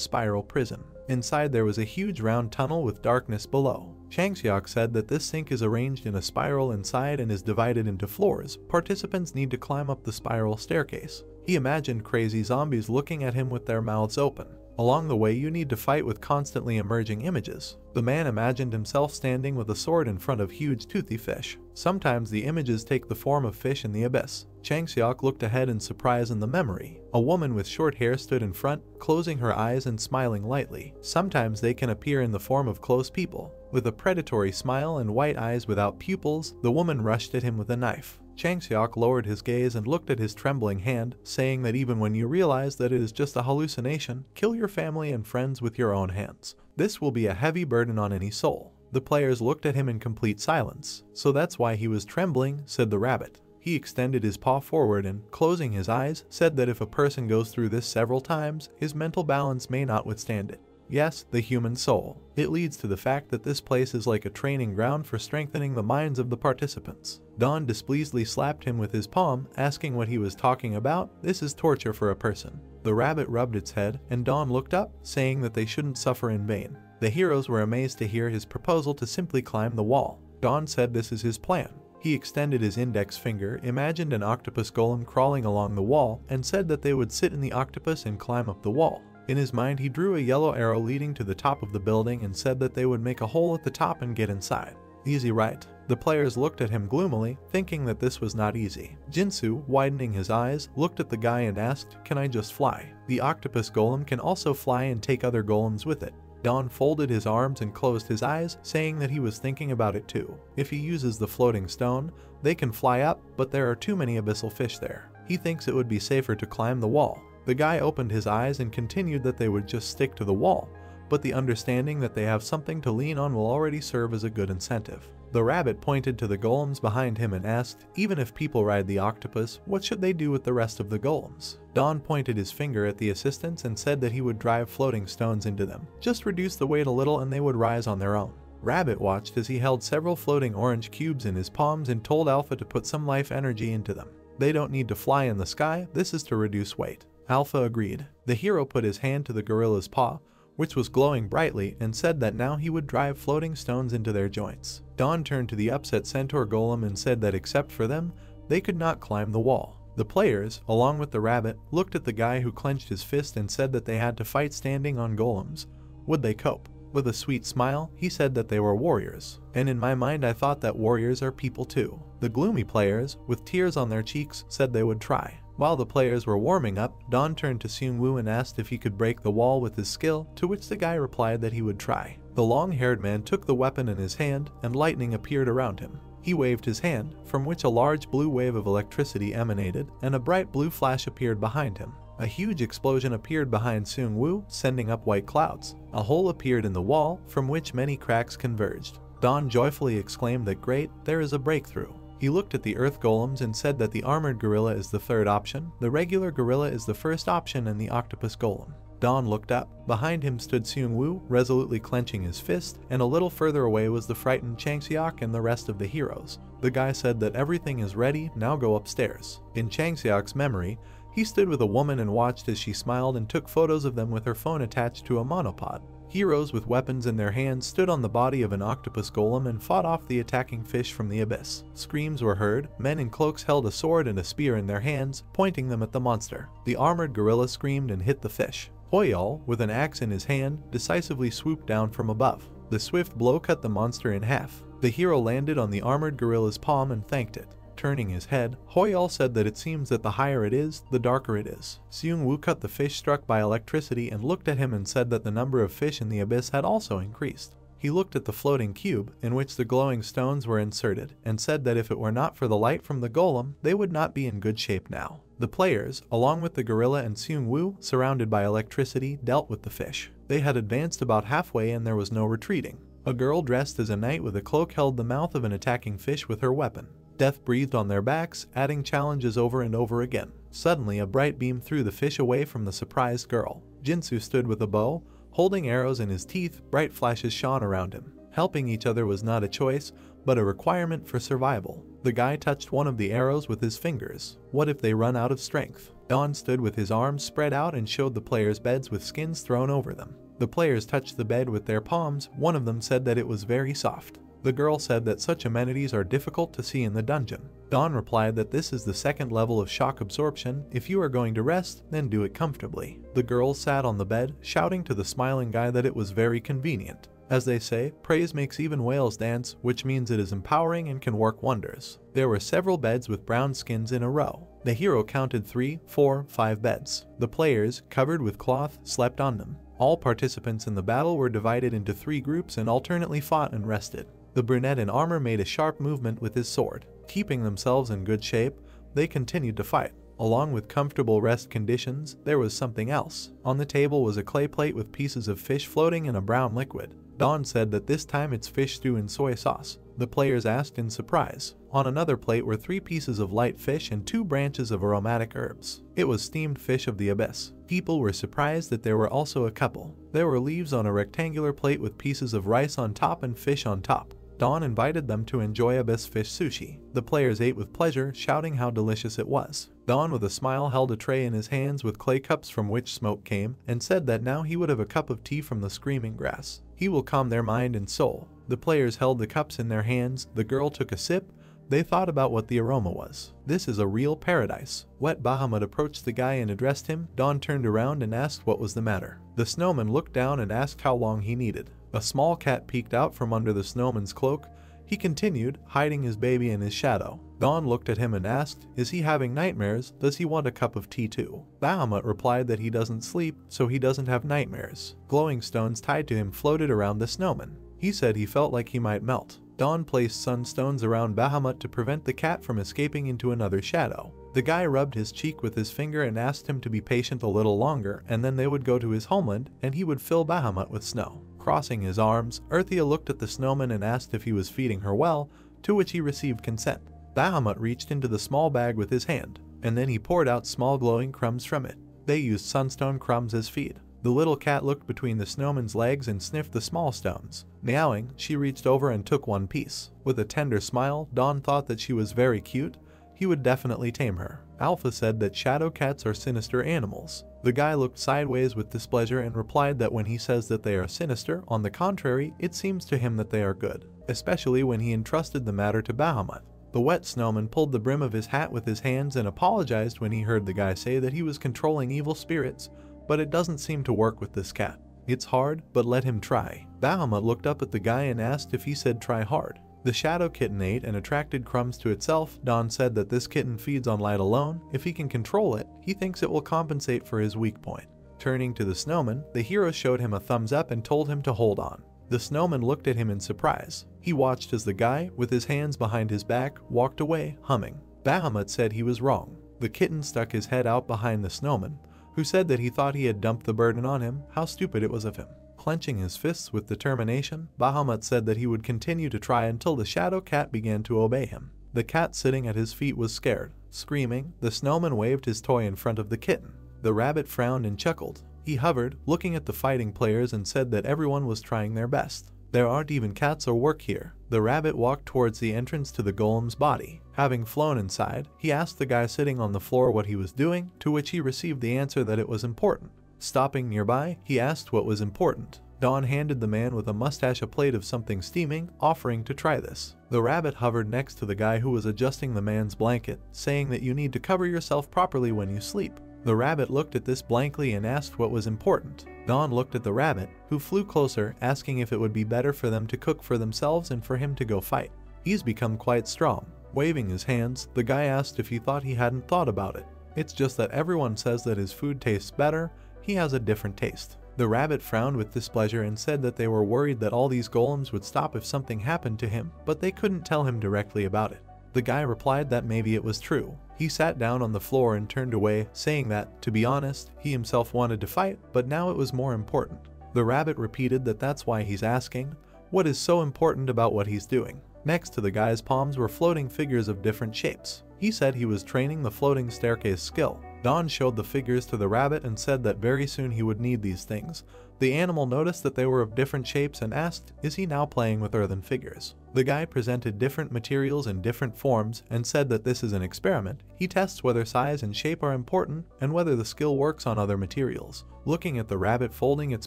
spiral prison. Inside there was a huge round tunnel with darkness below. Chang-seok said that this sink is arranged in a spiral inside and is divided into floors. Participants need to climb up the spiral staircase. He imagined crazy zombies looking at him with their mouths open. Along the way you need to fight with constantly emerging images. The man imagined himself standing with a sword in front of huge toothy fish. Sometimes the images take the form of fish in the abyss. Chang-seok looked ahead in surprise in the memory. A woman with short hair stood in front, closing her eyes and smiling lightly. Sometimes they can appear in the form of close people. With a predatory smile and white eyes without pupils, the woman rushed at him with a knife. Chang-seok lowered his gaze and looked at his trembling hand, saying that even when you realize that it is just a hallucination, kill your family and friends with your own hands. This will be a heavy burden on any soul. The players looked at him in complete silence. So that's why he was trembling, said the rabbit. He extended his paw forward and, closing his eyes, said that if a person goes through this several times, his mental balance may not withstand it. Yes, the human soul. It leads to the fact that this place is like a training ground for strengthening the minds of the participants. Dawn displeasedly slapped him with his palm, asking what he was talking about. This is torture for a person. The rabbit rubbed its head, and Dawn looked up, saying that they shouldn't suffer in vain. The heroes were amazed to hear his proposal to simply climb the wall. Dawn said this is his plan. He extended his index finger, imagined an octopus golem crawling along the wall, and said that they would sit in the octopus and climb up the wall. In his mind, he drew a yellow arrow leading to the top of the building and said that they would make a hole at the top and get inside. Easy, right? The players looked at him gloomily, thinking that this was not easy. Jinsu, widening his eyes, looked at the guy and asked, "Can I just fly?" The octopus golem can also fly and take other golems with it. Dawn folded his arms and closed his eyes, saying that he was thinking about it too. If he uses the floating stone, they can fly up, but there are too many abyssal fish there. He thinks it would be safer to climb the wall. The guy opened his eyes and continued that they would just stick to the wall, but the understanding that they have something to lean on will already serve as a good incentive. The rabbit pointed to the golems behind him and asked, even if people ride the octopus, what should they do with the rest of the golems? Don pointed his finger at the assistants and said that he would drive floating stones into them. Just reduce the weight a little and they would rise on their own. Rabbit watched as he held several floating orange cubes in his palms and told Alpha to put some life energy into them. They don't need to fly in the sky, this is to reduce weight. Alpha agreed. The hero put his hand to the gorilla's paw, which was glowing brightly, and said that now he would drive floating stones into their joints. Don turned to the upset centaur golem and said that except for them, they could not climb the wall. The players, along with the rabbit, looked at the guy who clenched his fist and said that they had to fight standing on golems. Would they cope? With a sweet smile, he said that they were warriors. And in my mind I thought that warriors are people too. The gloomy players, with tears on their cheeks, said they would try. While the players were warming up, Don turned to Seung-woo and asked if he could break the wall with his skill, to which the guy replied that he would try. The long-haired man took the weapon in his hand, and lightning appeared around him. He waved his hand, from which a large blue wave of electricity emanated, and a bright blue flash appeared behind him. A huge explosion appeared behind Seung-woo, sending up white clouds. A hole appeared in the wall, from which many cracks converged. Don joyfully exclaimed that great, there is a breakthrough. He looked at the earth golems and said that the armored gorilla is the third option, the regular gorilla is the first option, and the octopus golem. Don looked up. Behind him stood Seung-woo, resolutely clenching his fist, and a little further away was the frightened Changseok and the rest of the heroes. The guy said that everything is ready, now go upstairs. In Changseok's memory, he stood with a woman and watched as she smiled and took photos of them with her phone attached to a monopod. Heroes with weapons in their hands stood on the body of an octopus golem and fought off the attacking fish from the abyss. Screams were heard. Men in cloaks held a sword and a spear in their hands, pointing them at the monster. The armored gorilla screamed and hit the fish. Hoyol, with an axe in his hand, decisively swooped down from above. The swift blow cut the monster in half. The hero landed on the armored gorilla's palm and thanked it. Turning his head, Hoyol said that it seems that the higher it is, the darker it is. Seung-woo cut the fish struck by electricity and looked at him and said that the number of fish in the abyss had also increased. He looked at the floating cube, in which the glowing stones were inserted, and said that if it were not for the light from the golem, they would not be in good shape now. The players, along with the gorilla and Seung-woo, surrounded by electricity, dealt with the fish. They had advanced about halfway and there was no retreating. A girl dressed as a knight with a cloak held the mouth of an attacking fish with her weapon. Death breathed on their backs, adding challenges over and over again. Suddenly, a bright beam threw the fish away from the surprised girl. Jinsu stood with a bow, holding arrows in his teeth. Bright flashes shone around him. Helping each other was not a choice, but a requirement for survival. The guy touched one of the arrows with his fingers. What if they run out of strength? Don stood with his arms spread out and showed the players beds with skins thrown over them. The players touched the bed with their palms. One of them said that it was very soft. The girl said that such amenities are difficult to see in the dungeon. Don replied that this is the second level of shock absorption. If you are going to rest, then do it comfortably. The girls sat on the bed, shouting to the smiling guy that it was very convenient. As they say, praise makes even whales dance, which means it is empowering and can work wonders. There were several beds with brown skins in a row. The hero counted 3, 4, 5 beds. The players, covered with cloth, slept on them. All participants in the battle were divided into 3 groups and alternately fought and rested. The brunette in armor made a sharp movement with his sword. Keeping themselves in good shape, they continued to fight. Along with comfortable rest conditions, there was something else. On the table was a clay plate with pieces of fish floating in a brown liquid. Don said that this time it's fish stew in soy sauce. The players asked in surprise. On another plate were 3 pieces of light fish and 2 branches of aromatic herbs. It was steamed fish of the abyss. People were surprised that there were also a couple. There were leaves on a rectangular plate with pieces of rice on top and fish on top. Don invited them to enjoy abyss fish sushi. The players ate with pleasure, shouting how delicious it was. Don with a smile held a tray in his hands with clay cups from which smoke came, and said that now he would have a cup of tea from the screaming grass. He will calm their mind and soul. The players held the cups in their hands. The girl took a sip. They thought about what the aroma was. This is a real paradise. Wet Bahamut approached the guy and addressed him. Don turned around and asked what was the matter. The snowman looked down and asked how long he needed. A small cat peeked out from under the snowman's cloak. He continued, hiding his baby in his shadow. Don looked at him and asked, is he having nightmares? Does he want a cup of tea too? Bahamut replied that he doesn't sleep, so he doesn't have nightmares. Glowing stones tied to him floated around the snowman. He said he felt like he might melt. Don placed sunstones around Bahamut to prevent the cat from escaping into another shadow. The guy rubbed his cheek with his finger and asked him to be patient a little longer, and then they would go to his homeland and he would fill Bahamut with snow. Crossing his arms, Earthia looked at the snowman and asked if he was feeding her well, to which he received consent. Bahamut reached into the small bag with his hand, and then he poured out small glowing crumbs from it. They used sunstone crumbs as feed. The little cat looked between the snowman's legs and sniffed the small stones. Meowing, she reached over and took one piece. With a tender smile, Dawn thought that she was very cute. He would definitely tame her. Alpha said that shadow cats are sinister animals. The guy looked sideways with displeasure and replied that when he says that they are sinister, on the contrary, it seems to him that they are good, especially when he entrusted the matter to Bahamut. The wet snowman pulled the brim of his hat with his hands and apologized when he heard the guy say that he was controlling evil spirits, but it doesn't seem to work with this cat. It's hard, but let him try. Bahamut looked up at the guy and asked if he said try hard. The shadow kitten ate and attracted crumbs to itself. Dawn said that this kitten feeds on light alone. If he can control it, he thinks it will compensate for his weak point. Turning to the snowman, the hero showed him a thumbs up and told him to hold on. The snowman looked at him in surprise. He watched as the guy, with his hands behind his back, walked away, humming. Bahamut said he was wrong. The kitten stuck his head out behind the snowman, who said that he thought he had dumped the burden on him. How stupid it was of him. Clenching his fists with determination, Bahamut said that he would continue to try until the shadow cat began to obey him. The cat sitting at his feet was scared. Screaming, the snowman waved his toy in front of the kitten. The rabbit frowned and chuckled. He hovered, looking at the fighting players, and said that everyone was trying their best. There aren't even cats or work here. The rabbit walked towards the entrance to the golem's body. Having flown inside, he asked the guy sitting on the floor what he was doing, to which he received the answer that it was important. Stopping nearby, he asked what was important. Dawn handed the man with a mustache a plate of something steaming, offering to try this. The rabbit hovered next to the guy who was adjusting the man's blanket, saying that you need to cover yourself properly when you sleep. The rabbit looked at this blankly and asked what was important. Dawn looked at the rabbit, who flew closer, asking if it would be better for them to cook for themselves and for him to go fight. He's become quite strong. Waving his hands, the guy asked if he thought he hadn't thought about it. It's just that everyone says that his food tastes better. He has a different taste. The rabbit frowned with displeasure and said that they were worried that all these golems would stop if something happened to him, but they couldn't tell him directly about it. The guy replied that maybe it was true. He sat down on the floor and turned away, saying that, to be honest, he himself wanted to fight, but now it was more important. The rabbit repeated that that's why he's asking, what is so important about what he's doing. Next to the guy's palms were floating figures of different shapes. He said he was training the floating staircase skill. Dawn showed the figures to the rabbit and said that very soon he would need these things. The animal noticed that they were of different shapes and asked, is he now playing with earthen figures? The guy presented different materials in different forms and said that this is an experiment. He tests whether size and shape are important and whether the skill works on other materials. Looking at the rabbit folding its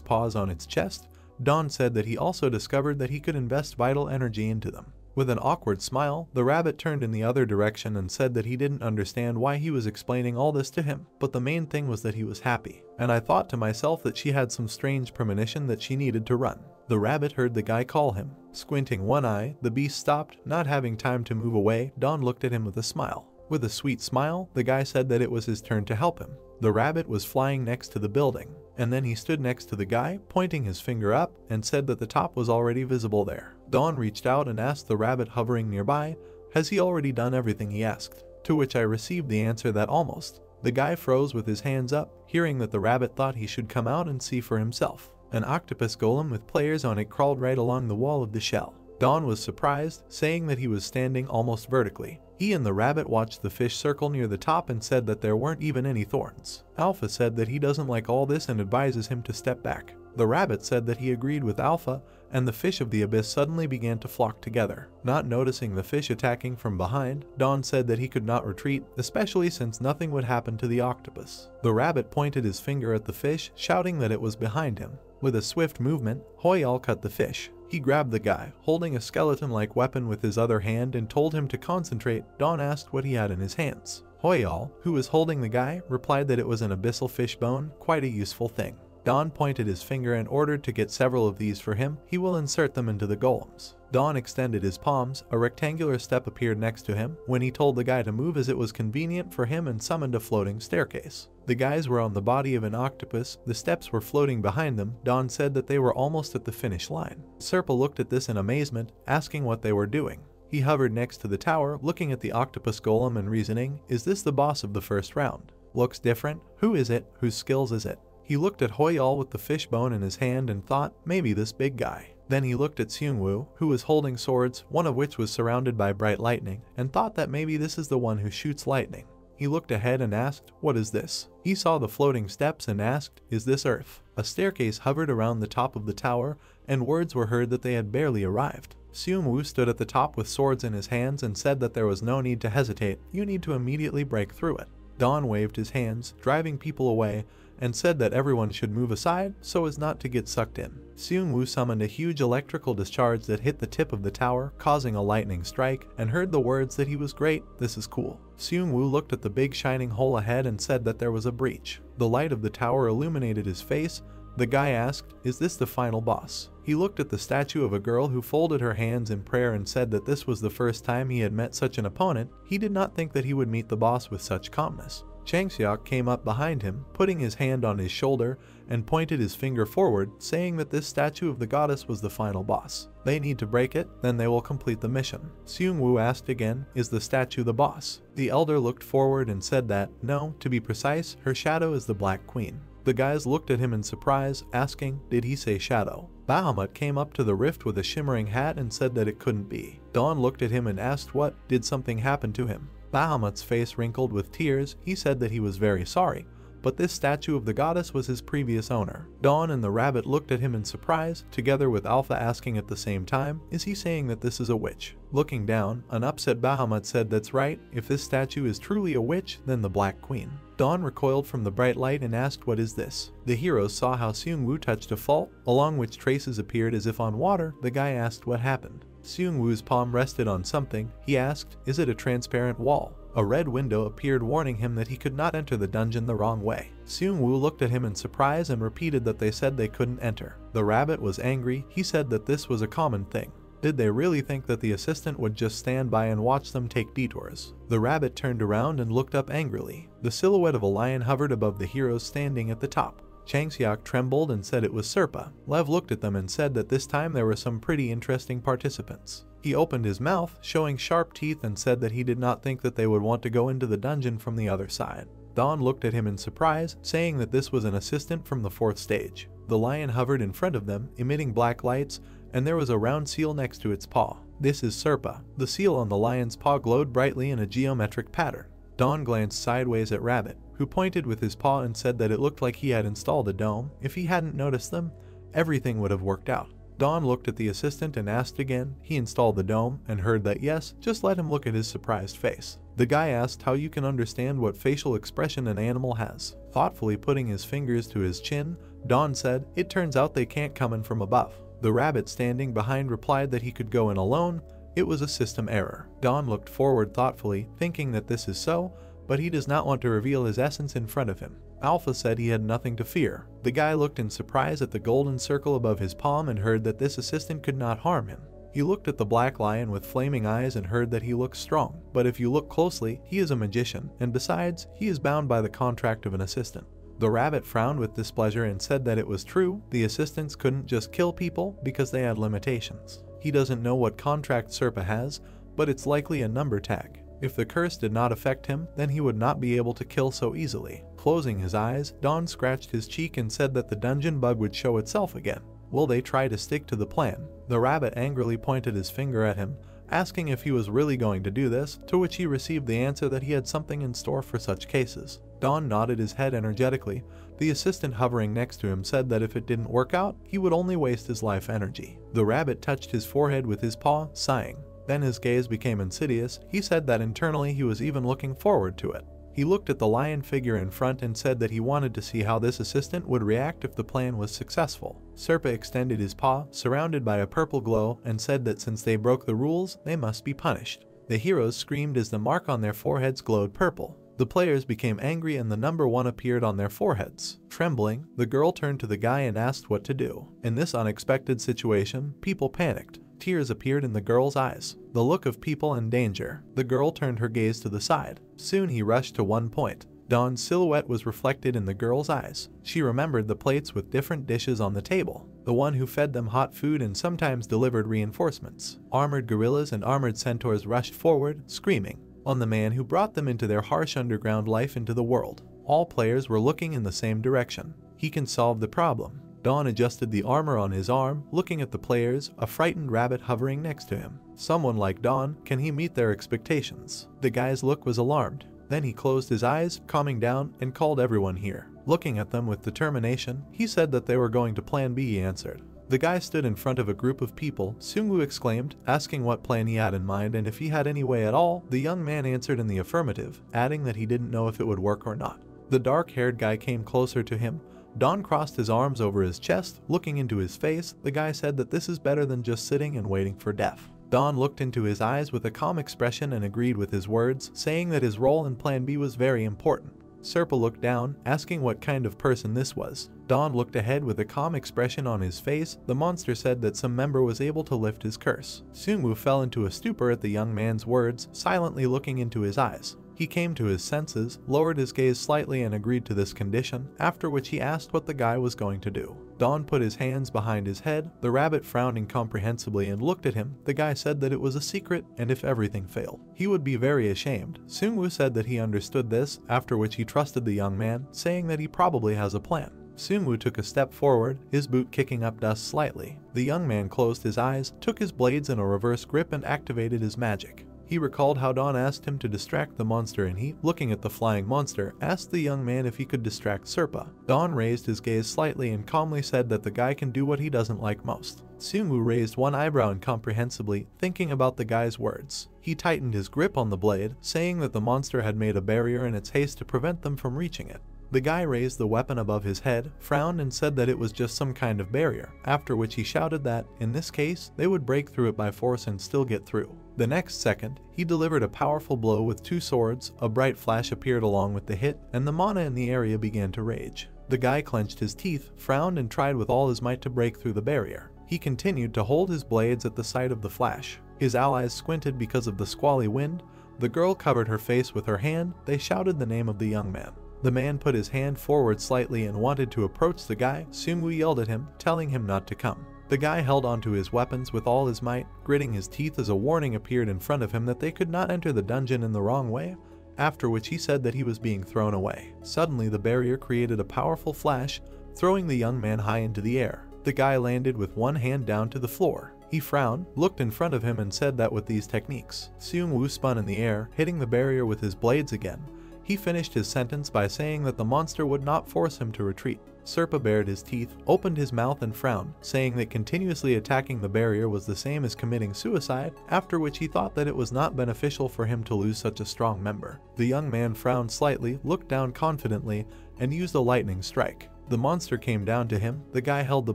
paws on its chest, Dawn said that he also discovered that he could invest vital energy into them. With an awkward smile, the rabbit turned in the other direction and said that he didn't understand why he was explaining all this to him, but the main thing was that he was happy. And I thought to myself that she had some strange premonition that she needed to run. The rabbit heard the guy call him. Squinting one eye, the beast stopped, not having time to move away. Dawn looked at him with a smile. With a sweet smile, the guy said that it was his turn to help him. The rabbit was flying next to the building, and then he stood next to the guy, pointing his finger up, and said that the top was already visible there. Dawn reached out and asked the rabbit hovering nearby, has he already done everything he asked? To which I received the answer that almost. The guy froze with his hands up, hearing that the rabbit thought he should come out and see for himself. An octopus golem with players on it crawled right along the wall of the shell. Dawn was surprised, saying that he was standing almost vertically. He and the rabbit watched the fish circle near the top and said that there weren't even any thorns. Alpha said that he doesn't like all this and advises him to step back. The rabbit said that he agreed with Alpha, and the fish of the abyss suddenly began to flock together. Not noticing the fish attacking from behind, Dawn said that he could not retreat, especially since nothing would happen to the octopus. The rabbit pointed his finger at the fish, shouting that it was behind him. With a swift movement, Hoyal cut the fish. He grabbed the guy, holding a skeleton-like weapon with his other hand, and told him to concentrate. Dawn asked what he had in his hands. Hoyal, who was holding the guy, replied that it was an abyssal fish bone, quite a useful thing. Dawn pointed his finger and ordered to get several of these for him. He will insert them into the golems. Dawn extended his palms. A rectangular step appeared next to him when he told the guy to move as it was convenient for him and summoned a floating staircase. The guys were on the body of an octopus. The steps were floating behind them. Dawn said that they were almost at the finish line. Serpa looked at this in amazement, asking what they were doing. He hovered next to the tower, looking at the octopus golem and reasoning, is this the boss of the first round? Looks different. Who is it? Whose skills is it? He looked at Hoyal with the fishbone in his hand and thought, maybe this big guy. Then he looked at Seungwoo, who was holding swords, one of which was surrounded by bright lightning, and thought that maybe this is the one who shoots lightning. He looked ahead and asked, what is this? He saw the floating steps and asked, is this Earth? A staircase hovered around the top of the tower, and words were heard that they had barely arrived. Seungwoo stood at the top with swords in his hands and said that there was no need to hesitate, you need to immediately break through it. Dawn waved his hands, driving people away, and said that everyone should move aside so as not to get sucked in. Seungwoo summoned a huge electrical discharge that hit the tip of the tower, causing a lightning strike, and heard the words that he was great, this is cool. Seungwoo looked at the big shining hole ahead and said that there was a breach. The light of the tower illuminated his face. The guy asked, is this the final boss? He looked at the statue of a girl who folded her hands in prayer and said that this was the first time he had met such an opponent. He did not think that he would meet the boss with such calmness. Changseok came up behind him, putting his hand on his shoulder, and pointed his finger forward, saying that this statue of the goddess was the final boss. They need to break it, then they will complete the mission. Seungwoo asked again, is the statue the boss? The elder looked forward and said that, no, to be precise, her shadow is the Black Queen. The guys looked at him in surprise, asking, did he say shadow? Bahamut came up to the rift with a shimmering hat and said that it couldn't be. Dawn looked at him and asked what, did something happen to him? Bahamut's face wrinkled with tears. He said that he was very sorry, but this statue of the goddess was his previous owner. Dawn and the rabbit looked at him in surprise, together with Alpha asking at the same time, is he saying that this is a witch? Looking down, an upset Bahamut said that's right, if this statue is truly a witch, then the Black Queen. Dawn recoiled from the bright light and asked what is this? The heroes saw how Seungwoo touched a fault, along which traces appeared as if on water. The guy asked what happened. Seungwoo's palm rested on something. He asked, is it a transparent wall? A red window appeared warning him that he could not enter the dungeon the wrong way. Seungwoo looked at him in surprise and repeated that they said they couldn't enter. The rabbit was angry. He said that this was a common thing. Did they really think that the assistant would just stand by and watch them take detours? The rabbit turned around and looked up angrily. The silhouette of a lion hovered above the heroes standing at the top. Changseok trembled and said it was Serpa. Lev looked at them and said that this time there were some pretty interesting participants. He opened his mouth, showing sharp teeth, and said that he did not think that they would want to go into the dungeon from the other side. Dawn looked at him in surprise, saying that this was an assistant from the 4th stage. The lion hovered in front of them, emitting black lights, and there was a round seal next to its paw. This is Serpa. The seal on the lion's paw glowed brightly in a geometric pattern. Dawn glanced sideways at Rabbit, who pointed with his paw and said that it looked like he had installed a dome. If he hadn't noticed them, everything would have worked out. Dawn looked at the assistant and asked again. He installed the dome and heard that yes, just let him look at his surprised face. The guy asked how you can understand what facial expression an animal has. Thoughtfully putting his fingers to his chin, Dawn said, it turns out they can't come in from above. The rabbit standing behind replied that he could go in alone. It was a system error. Dawn looked forward thoughtfully, thinking that this is so, but he does not want to reveal his essence in front of him. Alpha said he had nothing to fear. The guy looked in surprise at the golden circle above his palm and heard that this assistant could not harm him. He looked at the black lion with flaming eyes and heard that he looks strong, but if you look closely, he is a magician, and besides, he is bound by the contract of an assistant. The rabbit frowned with displeasure and said that it was true, the assistants couldn't just kill people because they had limitations. He doesn't know what contract Serpa has, but it's likely a number tag. If the curse did not affect him, then he would not be able to kill so easily. Closing his eyes, Dawn scratched his cheek and said that the dungeon bug would show itself again. Will they try to stick to the plan? The rabbit angrily pointed his finger at him, asking if he was really going to do this, to which he received the answer that he had something in store for such cases. Dawn nodded his head energetically. The assistant hovering next to him said that if it didn't work out, he would only waste his life energy. The rabbit touched his forehead with his paw, sighing. Then his gaze became insidious. He said that internally he was even looking forward to it. He looked at the lion figure in front and said that he wanted to see how this assistant would react if the plan was successful. Serpa extended his paw, surrounded by a purple glow, and said that since they broke the rules, they must be punished. The heroes screamed as the mark on their foreheads glowed purple. The players became angry and the number 1 appeared on their foreheads. Trembling, the girl turned to the guy and asked what to do. In this unexpected situation, people panicked. Tears appeared in the girl's eyes. The look of people in danger. The girl turned her gaze to the side. Soon he rushed to one point. Dawn's silhouette was reflected in the girl's eyes. She remembered the plates with different dishes on the table. the one who fed them hot food and sometimes delivered reinforcements. Armored gorillas and armored centaurs rushed forward, screaming on the man who brought them into their harsh underground life into the world. All players were looking in the same direction. He can solve the problem. Dawn adjusted the armor on his arm, looking at the players, a frightened rabbit hovering next to him. Someone like Dawn, can he meet their expectations? The guy's look was alarmed. Then he closed his eyes, calming down, and called everyone here. Looking at them with determination, he said that they were going to Plan B, he answered. The guy stood in front of a group of people, Seung-woo exclaimed, asking what plan he had in mind and if he had any way at all. The young man answered in the affirmative, adding that he didn't know if it would work or not. The dark-haired guy came closer to him. Dawn crossed his arms over his chest, looking into his face. The guy said that this is better than just sitting and waiting for death. Dawn looked into his eyes with a calm expression and agreed with his words, saying that his role in Plan B was very important. Serpa looked down, asking what kind of person this was. Dawn looked ahead with a calm expression on his face. The monster said that some member was able to lift his curse. Seung-woo fell into a stupor at the young man's words, silently looking into his eyes. He came to his senses, lowered his gaze slightly and agreed to this condition, after which he asked what the guy was going to do. Dawn put his hands behind his head. The rabbit frowned incomprehensibly and looked at him. The guy said that it was a secret, and if everything failed, he would be very ashamed. Seung-woo said that he understood this, after which he trusted the young man, saying that he probably has a plan. Seung-woo took a step forward, his boot kicking up dust slightly. The young man closed his eyes, took his blades in a reverse grip and activated his magic. He recalled how Dawn asked him to distract the monster and he, looking at the flying monster, asked the young man if he could distract Serpa. Dawn raised his gaze slightly and calmly said that the guy can do what he doesn't like most. Seung-woo raised one eyebrow incomprehensibly, thinking about the guy's words. He tightened his grip on the blade, saying that the monster had made a barrier in its haste to prevent them from reaching it. The guy raised the weapon above his head, frowned and said that it was just some kind of barrier, after which he shouted that, in this case, they would break through it by force and still get through. The next second, he delivered a powerful blow with two swords. A bright flash appeared along with the hit, and the mana in the area began to rage. The guy clenched his teeth, frowned and tried with all his might to break through the barrier. He continued to hold his blades at the sight of the flash. His allies squinted because of the squally wind. The girl covered her face with her hand. They shouted the name of the young man. The man put his hand forward slightly and wanted to approach the guy. Seung-woo yelled at him, telling him not to come. The guy held onto his weapons with all his might, gritting his teeth as a warning appeared in front of him that they could not enter the dungeon in the wrong way, after which he said that he was being thrown away. Suddenly the barrier created a powerful flash, throwing the young man high into the air. The guy landed with one hand down to the floor. He frowned, looked in front of him and said that with these techniques, Seung-woo spun in the air, hitting the barrier with his blades again. He finished his sentence by saying that the monster would not force him to retreat. Serpa bared his teeth, opened his mouth and frowned, saying that continuously attacking the barrier was the same as committing suicide, after which he thought that it was not beneficial for him to lose such a strong member. The young man frowned slightly, looked down confidently, and used a lightning strike. The monster came down to him. The guy held the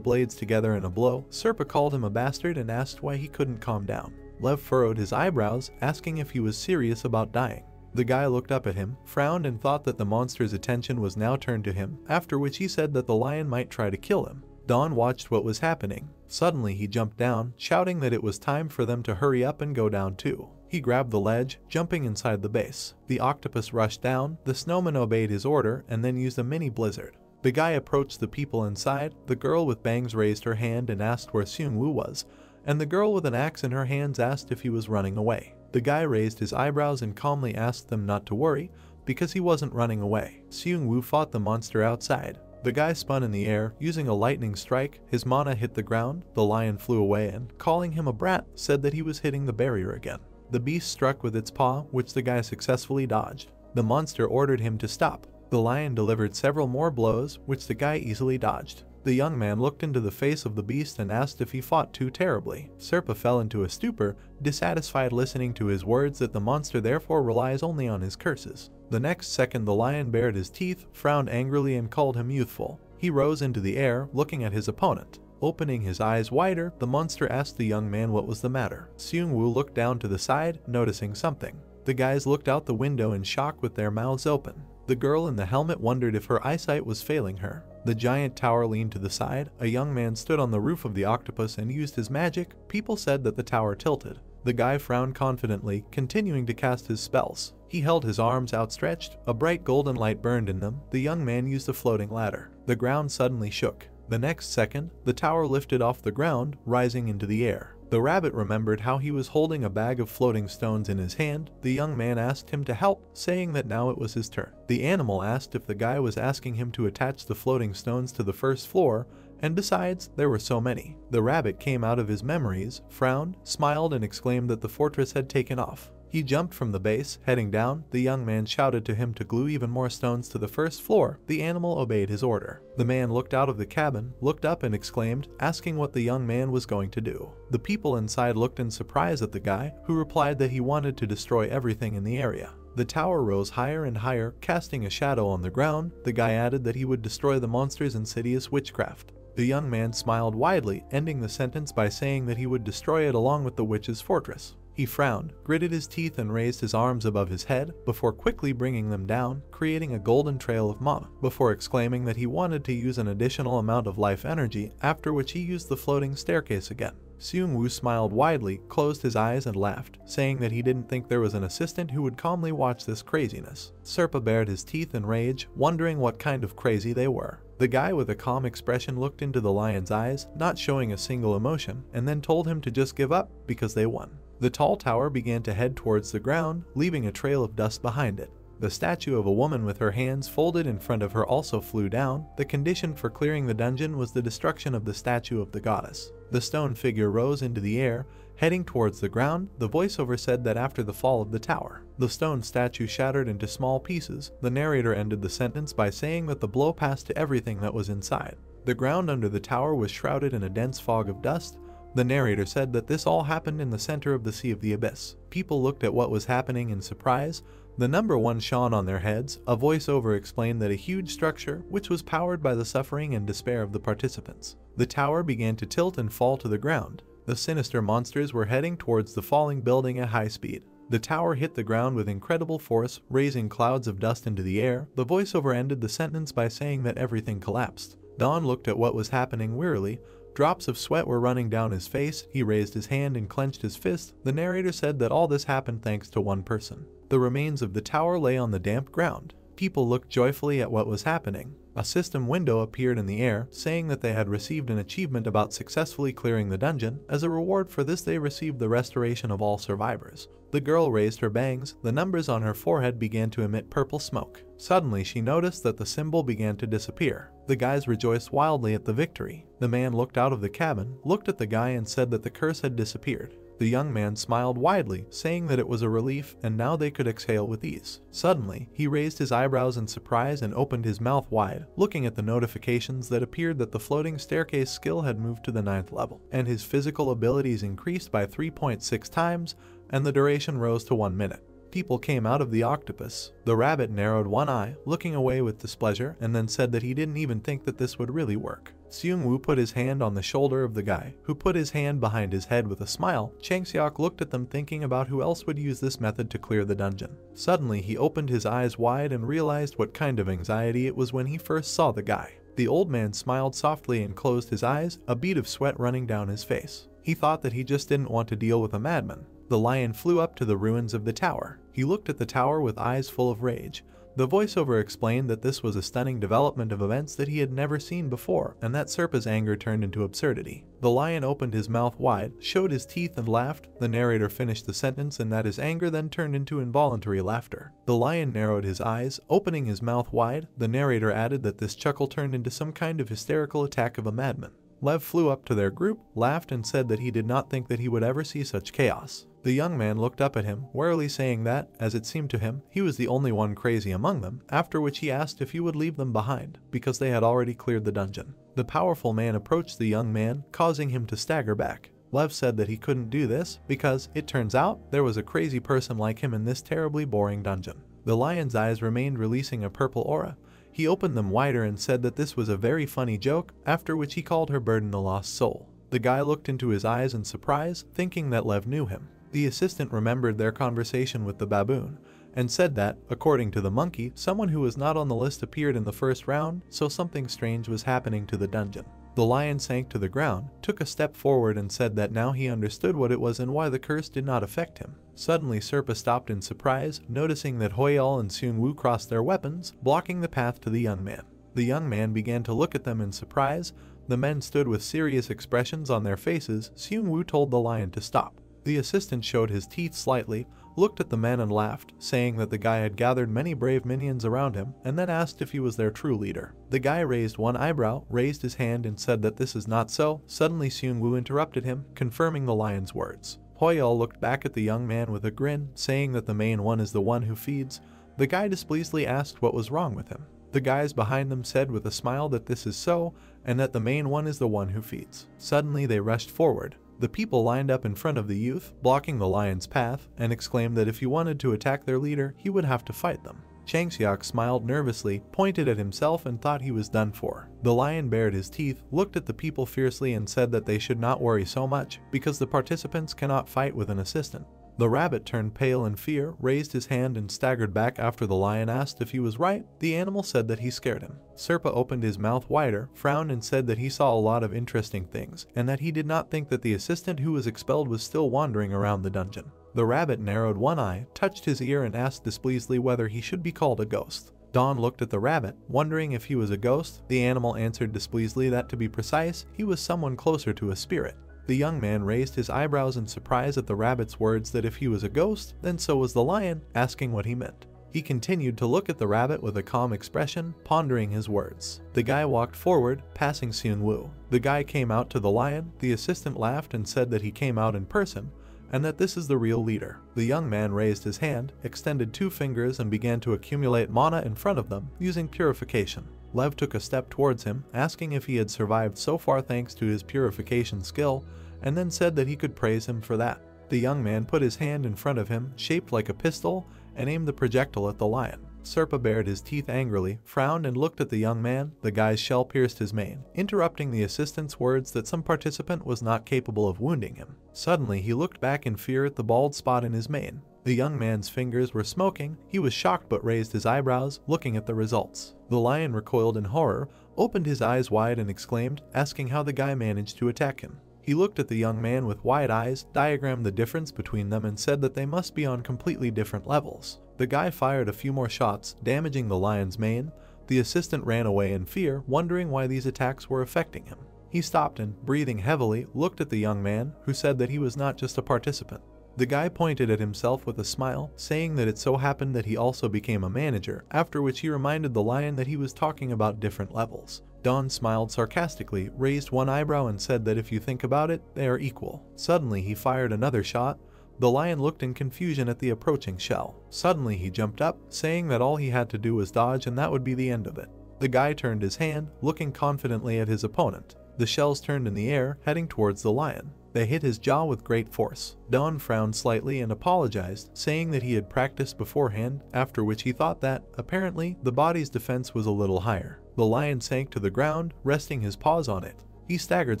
blades together in a blow. Serpa called him a bastard and asked why he couldn't calm down. Lev furrowed his eyebrows, asking if he was serious about dying. The guy looked up at him, frowned and thought that the monster's attention was now turned to him, after which he said that the lion might try to kill him. Dawn watched what was happening. Suddenly he jumped down, shouting that it was time for them to hurry up and go down too. He grabbed the ledge, jumping inside the base. The octopus rushed down. The snowman obeyed his order and then used a mini blizzard. The guy approached the people inside. The girl with bangs raised her hand and asked where Seung-woo was, and the girl with an axe in her hands asked if he was running away. The guy raised his eyebrows and calmly asked them not to worry, because he wasn't running away. Seung-woo fought the monster outside. The guy spun in the air, using a lightning strike. His mana hit the ground. The lion flew away and, calling him a brat, said that he was hitting the barrier again. The beast struck with its paw, which the guy successfully dodged. The monster ordered him to stop. The lion delivered several more blows, which the guy easily dodged. The young man looked into the face of the beast and asked if he fought too terribly. Serpa fell into a stupor, dissatisfied listening to his words that the monster therefore relies only on his curses. The next second the lion bared his teeth, frowned angrily and called him youthful. He rose into the air, looking at his opponent. Opening his eyes wider, the monster asked the young man what was the matter. Seung-woo looked down to the side, noticing something. The guys looked out the window in shock with their mouths open. The girl in the helmet wondered if her eyesight was failing her. The giant tower leaned to the side. A young man stood on the roof of the octopus and used his magic. People said that the tower tilted. The guy frowned confidently, continuing to cast his spells. He held his arms outstretched. A bright golden light burned in them. The young man used a floating ladder. The ground suddenly shook. The next second, the tower lifted off the ground, rising into the air. The rabbit remembered how he was holding a bag of floating stones in his hand. The young man asked him to help, saying that now it was his turn. The animal asked if the guy was asking him to attach the floating stones to the first floor, and besides, there were so many. The rabbit came out of his memories, frowned, smiled, and exclaimed that the fortress had taken off. He jumped from the base, heading down. The young man shouted to him to glue even more stones to the first floor. The animal obeyed his order. The man looked out of the cabin, looked up and exclaimed, asking what the young man was going to do. The people inside looked in surprise at the guy, who replied that he wanted to destroy everything in the area. The tower rose higher and higher, casting a shadow on the ground. The guy added that he would destroy the monster's insidious witchcraft. The young man smiled widely, ending the sentence by saying that he would destroy it along with the witch's fortress. He frowned, gritted his teeth and raised his arms above his head before quickly bringing them down, creating a golden trail of mana, before exclaiming that he wanted to use an additional amount of life energy, after which he used the floating staircase again. Seung-woo smiled widely, closed his eyes and laughed, saying that he didn't think there was an assistant who would calmly watch this craziness. Serpa bared his teeth in rage, wondering what kind of crazy they were. The guy with a calm expression looked into the lion's eyes, not showing a single emotion, and then told him to just give up because they won. The tall tower began to head towards the ground, leaving a trail of dust behind it. The statue of a woman with her hands folded in front of her also flew down. The condition for clearing the dungeon was the destruction of the statue of the goddess. The stone figure rose into the air, heading towards the ground. The voiceover said that after the fall of the tower, the stone statue shattered into small pieces. The narrator ended the sentence by saying that the blow passed to everything that was inside. The ground under the tower was shrouded in a dense fog of dust. The narrator said that this all happened in the center of the Sea of the Abyss. People looked at what was happening in surprise. The number one shone on their heads. A voiceover explained that a huge structure, which was powered by the suffering and despair of the participants. The tower began to tilt and fall to the ground. The sinister monsters were heading towards the falling building at high speed. The tower hit the ground with incredible force, raising clouds of dust into the air. The voiceover ended the sentence by saying that everything collapsed. Don looked at what was happening wearily. Drops of sweat were running down his face. He raised his hand and clenched his fist. The narrator said that all this happened thanks to one person. The remains of the tower lay on the damp ground. People looked joyfully at what was happening. A system window appeared in the air, saying that they had received an achievement about successfully clearing the dungeon. As a reward for this, they received the restoration of all survivors. The girl raised her bangs. The numbers on her forehead began to emit purple smoke. Suddenly, she noticed that the symbol began to disappear. The guys rejoiced wildly at the victory. The man looked out of the cabin, looked at the guy and said that the curse had disappeared. The young man smiled widely, saying that it was a relief and now they could exhale with ease. Suddenly, he raised his eyebrows in surprise and opened his mouth wide, looking at the notifications that appeared that the floating staircase skill had moved to the 9th level, and his physical abilities increased by 3.6 times, and the duration rose to 1 minute. People came out of the octopus. The rabbit narrowed one eye, looking away with displeasure, and then said that he didn't even think that this would really work. Seung-woo put his hand on the shoulder of the guy, who put his hand behind his head with a smile. Chang-seok looked at them thinking about who else would use this method to clear the dungeon. Suddenly, he opened his eyes wide and realized what kind of anxiety it was when he first saw the guy. The old man smiled softly and closed his eyes, a bead of sweat running down his face. He thought that he just didn't want to deal with a madman. The lion flew up to the ruins of the tower. He looked at the tower with eyes full of rage. The voiceover explained that this was a stunning development of events that he had never seen before, and that Serpa's anger turned into absurdity. The lion opened his mouth wide, showed his teeth and laughed. The narrator finished the sentence and that his anger then turned into involuntary laughter. The lion narrowed his eyes, opening his mouth wide. The narrator added that this chuckle turned into some kind of hysterical attack of a madman. Lev flew up to their group, laughed and said that he did not think that he would ever see such chaos. The young man looked up at him, warily saying that, as it seemed to him, he was the only one crazy among them, after which he asked if he would leave them behind, because they had already cleared the dungeon. The powerful man approached the young man, causing him to stagger back. Lev said that he couldn't do this, because, it turns out, there was a crazy person like him in this terribly boring dungeon. The lion's eyes remained releasing a purple aura. He opened them wider and said that this was a very funny joke, after which he called her Burden the Lost Soul. The guy looked into his eyes in surprise, thinking that Lev knew him. The assistant remembered their conversation with the baboon, and said that, according to the monkey, someone who was not on the list appeared in the first round, so something strange was happening to the dungeon. The lion sank to the ground, took a step forward and said that now he understood what it was and why the curse did not affect him. Suddenly Serpa stopped in surprise, noticing that Hoyal and Seung-woo crossed their weapons, blocking the path to the young man. The young man began to look at them in surprise. The men stood with serious expressions on their faces. Seung-woo told the lion to stop. The assistant showed his teeth slightly, looked at the men and laughed, saying that the guy had gathered many brave minions around him, and then asked if he was their true leader. The guy raised one eyebrow, raised his hand and said that this is not so. Suddenly Seung-woo interrupted him, confirming the lion's words. Hoyeol looked back at the young man with a grin, saying that the main one is the one who feeds. The guy displeasedly asked what was wrong with him. The guys behind them said with a smile that this is so, and that the main one is the one who feeds. Suddenly they rushed forward. The people lined up in front of the youth, blocking the lion's path, and exclaimed that if he wanted to attack their leader, he would have to fight them. Changseok smiled nervously, pointed at himself and thought he was done for. The lion bared his teeth, looked at the people fiercely and said that they should not worry so much, because the participants cannot fight with an assistant. The rabbit turned pale in fear, raised his hand and staggered back after the lion asked if he was right. The animal said that he scared him. Serpa opened his mouth wider, frowned and said that he saw a lot of interesting things, and that he did not think that the assistant who was expelled was still wandering around the dungeon. The rabbit narrowed one eye, touched his ear and asked displeasedly whether he should be called a ghost. Dawn looked at the rabbit, wondering if he was a ghost. The animal answered displeasedly that to be precise, he was someone closer to a spirit. The young man raised his eyebrows in surprise at the rabbit's words that if he was a ghost, then so was the lion, asking what he meant. He continued to look at the rabbit with a calm expression, pondering his words. The guy walked forward, passing Seung-woo. The guy came out to the lion. The assistant laughed and said that he came out in person, and that this is the real leader. The young man raised his hand, extended 2 fingers and began to accumulate mana in front of them, using purification. Lev took a step towards him, asking if he had survived so far thanks to his purification skill, and then said that he could praise him for that. The young man put his hand in front of him, shaped like a pistol, and aimed the projectile at the lion. Serpa bared his teeth angrily, frowned and looked at the young man. The guy's shell pierced his mane, interrupting the assistant's words that some participant was not capable of wounding him. Suddenly he looked back in fear at the bald spot in his mane. The young man's fingers were smoking. He was shocked but raised his eyebrows, looking at the results. The lion recoiled in horror, opened his eyes wide and exclaimed, asking how the guy managed to attack him. He looked at the young man with wide eyes, diagrammed the difference between them and said that they must be on completely different levels. The guy fired a few more shots, damaging the lion's mane. The assistant ran away in fear, wondering why these attacks were affecting him. He stopped and, breathing heavily, looked at the young man, who said that he was not just a participant. The guy pointed at himself with a smile, saying that it so happened that he also became a manager, after which he reminded the lion that he was talking about different levels. Dawn smiled sarcastically, raised one eyebrow and said that if you think about it, they are equal. Suddenly he fired another shot. The lion looked in confusion at the approaching shell. Suddenly he jumped up, saying that all he had to do was dodge and that would be the end of it. The guy turned his hand, looking confidently at his opponent. The shells turned in the air, heading towards the lion. They hit his jaw with great force. Dawn frowned slightly and apologized, saying that he had practiced beforehand, after which he thought that, apparently, the body's defense was a little higher. The lion sank to the ground, resting his paws on it. He staggered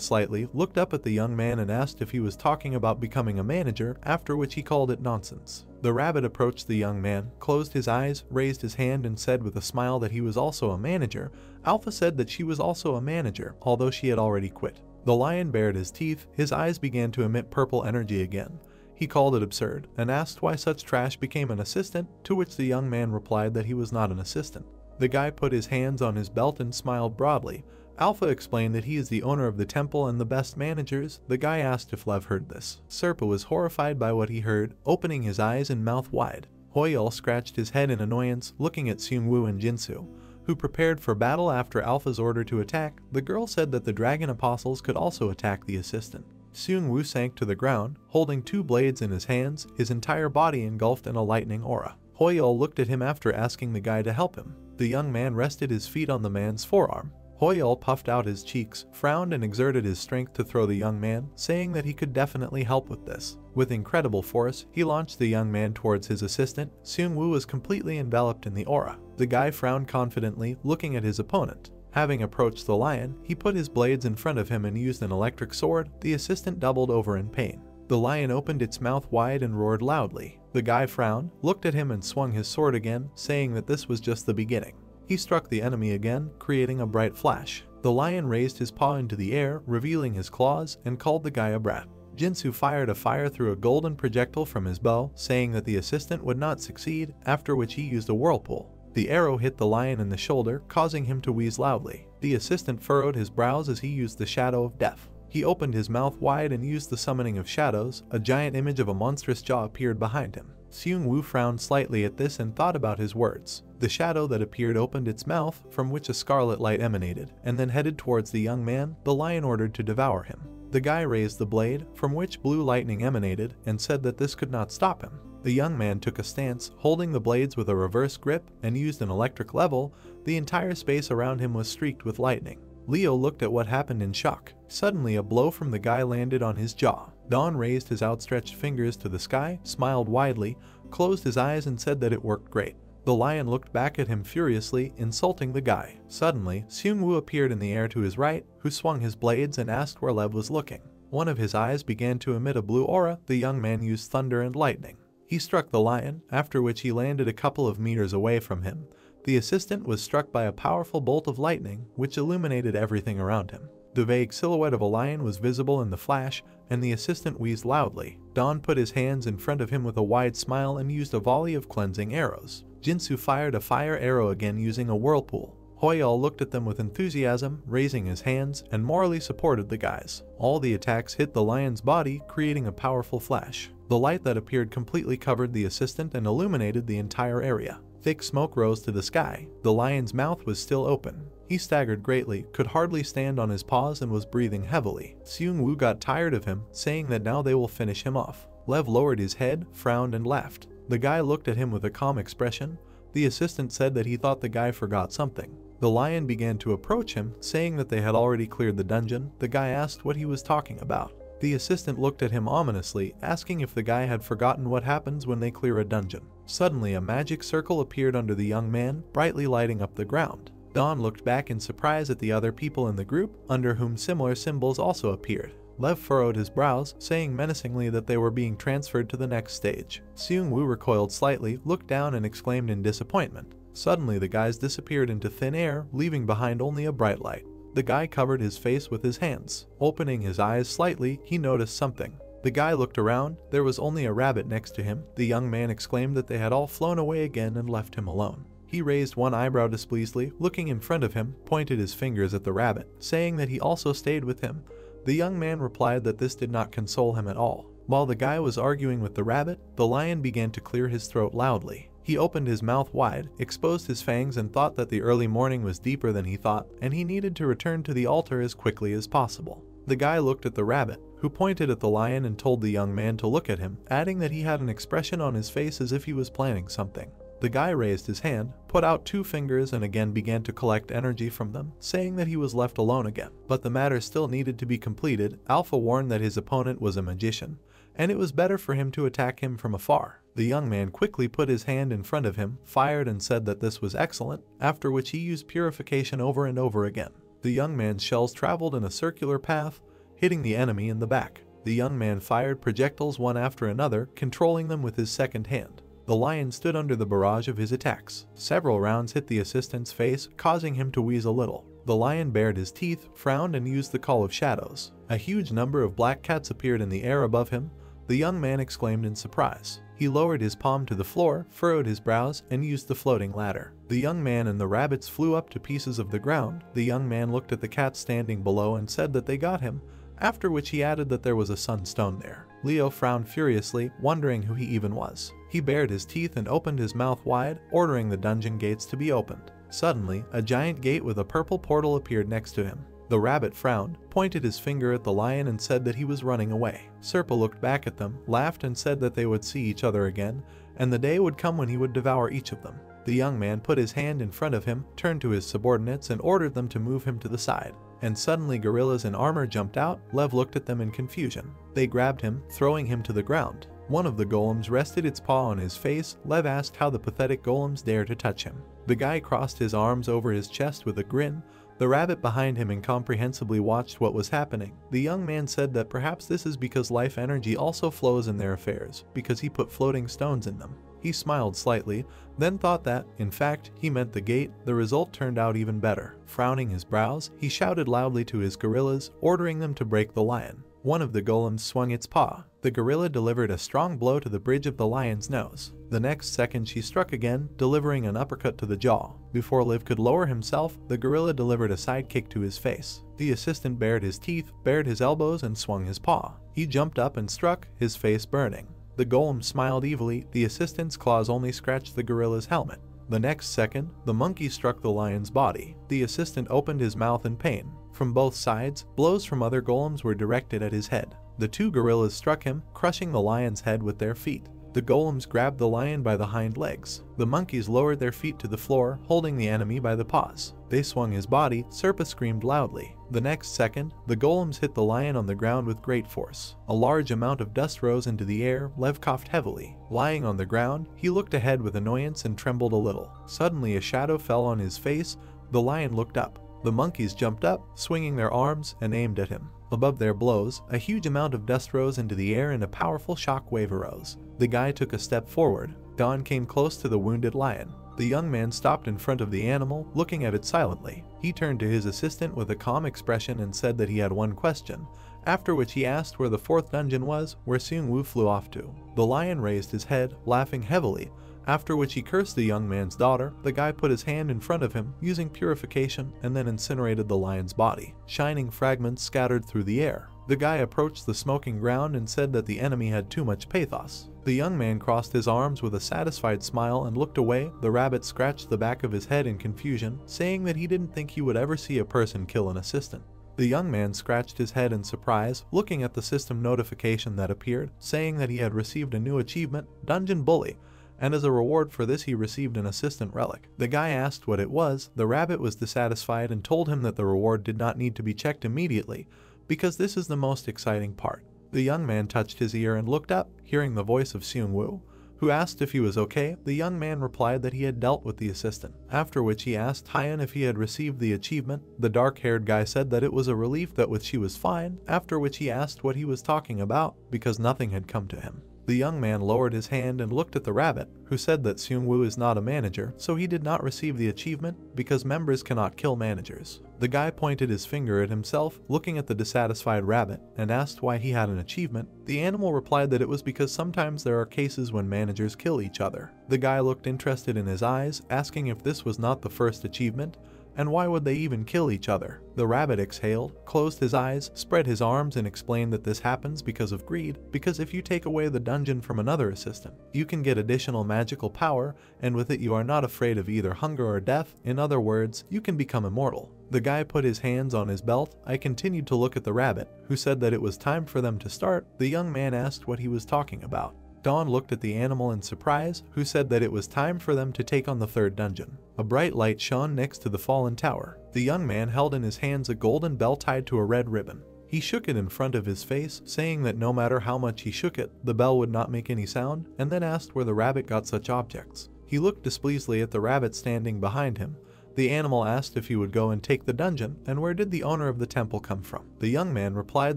slightly, looked up at the young man and asked if he was talking about becoming a manager, after which he called it nonsense. The rabbit approached the young man, closed his eyes, raised his hand and said with a smile that he was also a manager. Alpha said that she was also a manager, although she had already quit. The lion bared his teeth, his eyes began to emit purple energy again. He called it absurd, and asked why such trash became an assistant, to which the young man replied that he was not an assistant. The guy put his hands on his belt and smiled broadly. Alpha explained that he is the owner of the temple and the best managers. The guy asked if Lev heard this. Serpa was horrified by what he heard, opening his eyes and mouth wide. Hoyeol scratched his head in annoyance, looking at Seung-woo and Jinsu, who prepared for battle after Alpha's order to attack. The girl said that the dragon apostles could also attack the assistant. Seung-woo sank to the ground, holding 2 blades in his hands, his entire body engulfed in a lightning aura. Hoyeol looked at him after asking the guy to help him. The young man rested his feet on the man's forearm. Hoyeol puffed out his cheeks, frowned and exerted his strength to throw the young man, saying that he could definitely help with this. With incredible force, he launched the young man towards his assistant. Seung-woo was completely enveloped in the aura. The guy frowned confidently, looking at his opponent. Having approached the lion, he put his blades in front of him and used an electric sword. The assistant doubled over in pain. The lion opened its mouth wide and roared loudly. The guy frowned, looked at him and swung his sword again, saying that this was just the beginning. He struck the enemy again, creating a bright flash. The lion raised his paw into the air, revealing his claws, and called the guy a brat. Jinsu fired a fire through a golden projectile from his bow, saying that the assistant would not succeed, after which he used a whirlpool. The arrow hit the lion in the shoulder, causing him to wheeze loudly. The assistant furrowed his brows as he used the shadow of death. He opened his mouth wide and used the summoning of shadows. A giant image of a monstrous jaw appeared behind him. Seung-woo frowned slightly at this and thought about his words. The shadow that appeared opened its mouth, from which a scarlet light emanated, and then headed towards the young man. The lion ordered to devour him. The guy raised the blade, from which blue lightning emanated, and said that this could not stop him. The young man took a stance, holding the blades with a reverse grip, and used an electric level. The entire space around him was streaked with lightning. Leo looked at what happened in shock. Suddenly, a blow from the guy landed on his jaw. Don raised his outstretched fingers to the sky, smiled widely, closed his eyes and said that it worked great. The lion looked back at him furiously, insulting the guy. Suddenly, Seung-woo appeared in the air to his right, who swung his blades and asked where Lev was looking. One of his eyes began to emit a blue aura. The young man used thunder and lightning. He struck the lion, after which he landed a couple of meters away from him. The assistant was struck by a powerful bolt of lightning, which illuminated everything around him. The vague silhouette of a lion was visible in the flash, and the assistant wheezed loudly. Don put his hands in front of him with a wide smile and used a volley of cleansing arrows. Jinsu fired a fire arrow again using a whirlpool. Hoyal looked at them with enthusiasm, raising his hands, and morally supported the guys. All the attacks hit the lion's body, creating a powerful flash. The light that appeared completely covered the assistant and illuminated the entire area. Thick smoke rose to the sky. The lion's mouth was still open. He staggered greatly, could hardly stand on his paws and was breathing heavily. Seung-woo got tired of him, saying that now they will finish him off. Lev lowered his head, frowned and laughed. The guy looked at him with a calm expression. The assistant said that he thought the guy forgot something. The lion began to approach him, saying that they had already cleared the dungeon. The guy asked what he was talking about. The assistant looked at him ominously, asking if the guy had forgotten what happens when they clear a dungeon. Suddenly, a magic circle appeared under the young man, brightly lighting up the ground. Don looked back in surprise at the other people in the group, under whom similar symbols also appeared. Lev furrowed his brows, saying menacingly that they were being transferred to the next stage. Seung-woo recoiled slightly, looked down and exclaimed in disappointment. Suddenly the guys disappeared into thin air, leaving behind only a bright light. The guy covered his face with his hands. Opening his eyes slightly, he noticed something. The guy looked around. There was only a rabbit next to him. The young man exclaimed that they had all flown away again and left him alone. He raised one eyebrow displeasedly, looking in front of him, pointed his fingers at the rabbit, saying that he also stayed with him. The young man replied that this did not console him at all. While the guy was arguing with the rabbit, the lion began to clear his throat loudly. He opened his mouth wide, exposed his fangs and thought that the early morning was deeper than he thought, and he needed to return to the altar as quickly as possible. The guy looked at the rabbit, who pointed at the lion and told the young man to look at him, adding that he had an expression on his face as if he was planning something. The guy raised his hand, put out 2 fingers and again began to collect energy from them, saying that he was left alone again. But the matter still needed to be completed. Alpha warned that his opponent was a magician, and it was better for him to attack him from afar. The young man quickly put his hand in front of him, fired and said that this was excellent, after which he used purification over and over again. The young man's shells traveled in a circular path, hitting the enemy in the back. The young man fired projectiles one after another, controlling them with his second hand. The lion stood under the barrage of his attacks. Several rounds hit the assistant's face, causing him to wheeze a little. The lion bared his teeth, frowned and used the call of shadows. A huge number of black cats appeared in the air above him. The young man exclaimed in surprise. He lowered his palm to the floor, furrowed his brows, and used the floating ladder. The young man and the rabbits flew up to pieces of the ground. The young man looked at the cats standing below and said that they got him, after which he added that there was a sunstone there. Leo frowned furiously, wondering who he even was. He bared his teeth and opened his mouth wide, ordering the dungeon gates to be opened. Suddenly, a giant gate with a purple portal appeared next to him. The rabbit frowned, pointed his finger at the lion and said that he was running away. Serpa looked back at them, laughed and said that they would see each other again, and the day would come when he would devour each of them. The young man put his hand in front of him, turned to his subordinates and ordered them to move him to the side. And suddenly gorillas in armor jumped out. Lev looked at them in confusion. They grabbed him, throwing him to the ground. One of the golems rested its paw on his face. Lev asked how the pathetic golems dared to touch him. The guy crossed his arms over his chest with a grin. The rabbit behind him incomprehensibly watched what was happening. The young man said that perhaps this is because life energy also flows in their affairs, because he put floating stones in them. He smiled slightly, then thought that, in fact, he meant the gate. The result turned out even better. Frowning his brows, he shouted loudly to his gorillas, ordering them to break the lion. One of the golems swung its paw. The gorilla delivered a strong blow to the bridge of the lion's nose. The next second she struck again, delivering an uppercut to the jaw. Before Liv could lower himself, the gorilla delivered a side kick to his face. The assistant bared his teeth, bared his elbows, and swung his paw. He jumped up and struck, his face burning. The golem smiled evilly. The assistant's claws only scratched the gorilla's helmet. The next second, the monkey struck the lion's body. The assistant opened his mouth in pain. From both sides, blows from other golems were directed at his head. The two gorillas struck him, crushing the lion's head with their feet. The golems grabbed the lion by the hind legs. The monkeys lowered their feet to the floor, holding the enemy by the paws. They swung his body. Serpa screamed loudly. The next second, the golems hit the lion on the ground with great force. A large amount of dust rose into the air. Lev coughed heavily. Lying on the ground, he looked ahead with annoyance and trembled a little. Suddenly a shadow fell on his face. The lion looked up. The monkeys jumped up, swinging their arms, and aimed at him. Above their blows, a huge amount of dust rose into the air and a powerful shock wave arose. The guy took a step forward. Don came close to the wounded lion. The young man stopped in front of the animal, looking at it silently. He turned to his assistant with a calm expression and said that he had one question, after which he asked where the fourth dungeon was, where Seung-woo flew off to. The lion raised his head, laughing heavily, after which he cursed the young man's daughter. The guy put his hand in front of him, using purification, and then incinerated the lion's body. Shining fragments scattered through the air. The guy approached the smoking ground and said that the enemy had too much pathos. The young man crossed his arms with a satisfied smile and looked away. The rabbit scratched the back of his head in confusion, saying that he didn't think he would ever see a person kill an assistant. The young man scratched his head in surprise, looking at the system notification that appeared, saying that he had received a new achievement, Dungeon Bully, and as a reward for this he received an assistant relic. The guy asked what it was. The rabbit was dissatisfied and told him that the reward did not need to be checked immediately, because this is the most exciting part. The young man touched his ear and looked up, hearing the voice of Seung-woo, who asked if he was okay. The young man replied that he had dealt with the assistant, after which he asked Hyun if he had received the achievement. The dark-haired guy said that it was a relief that with she was fine, after which he asked what he was talking about, because nothing had come to him. The young man lowered his hand and looked at the rabbit, who said that Seung-woo is not a manager, so he did not receive the achievement, because members cannot kill managers. The guy pointed his finger at himself, looking at the dissatisfied rabbit, and asked why he had an achievement. The animal replied that it was because sometimes there are cases when managers kill each other. The guy looked interested in his eyes, asking if this was not the first achievement, and why would they even kill each other? The rabbit exhaled, closed his eyes, spread his arms, and explained that this happens because of greed, because if you take away the dungeon from another assistant, you can get additional magical power, and with it you are not afraid of either hunger or death. In other words, you can become immortal. The guy put his hands on his belt. I continued to look at the rabbit, who said that it was time for them to start. The young man asked what he was talking about. Dawn looked at the animal in surprise, who said that it was time for them to take on the third dungeon. A bright light shone next to the fallen tower. The young man held in his hands a golden bell tied to a red ribbon. He shook it in front of his face, saying that no matter how much he shook it, the bell would not make any sound, and then asked where the rabbit got such objects. He looked displeasedly at the rabbit standing behind him. The animal asked if he would go and take the dungeon, and where did the owner of the temple come from. The young man replied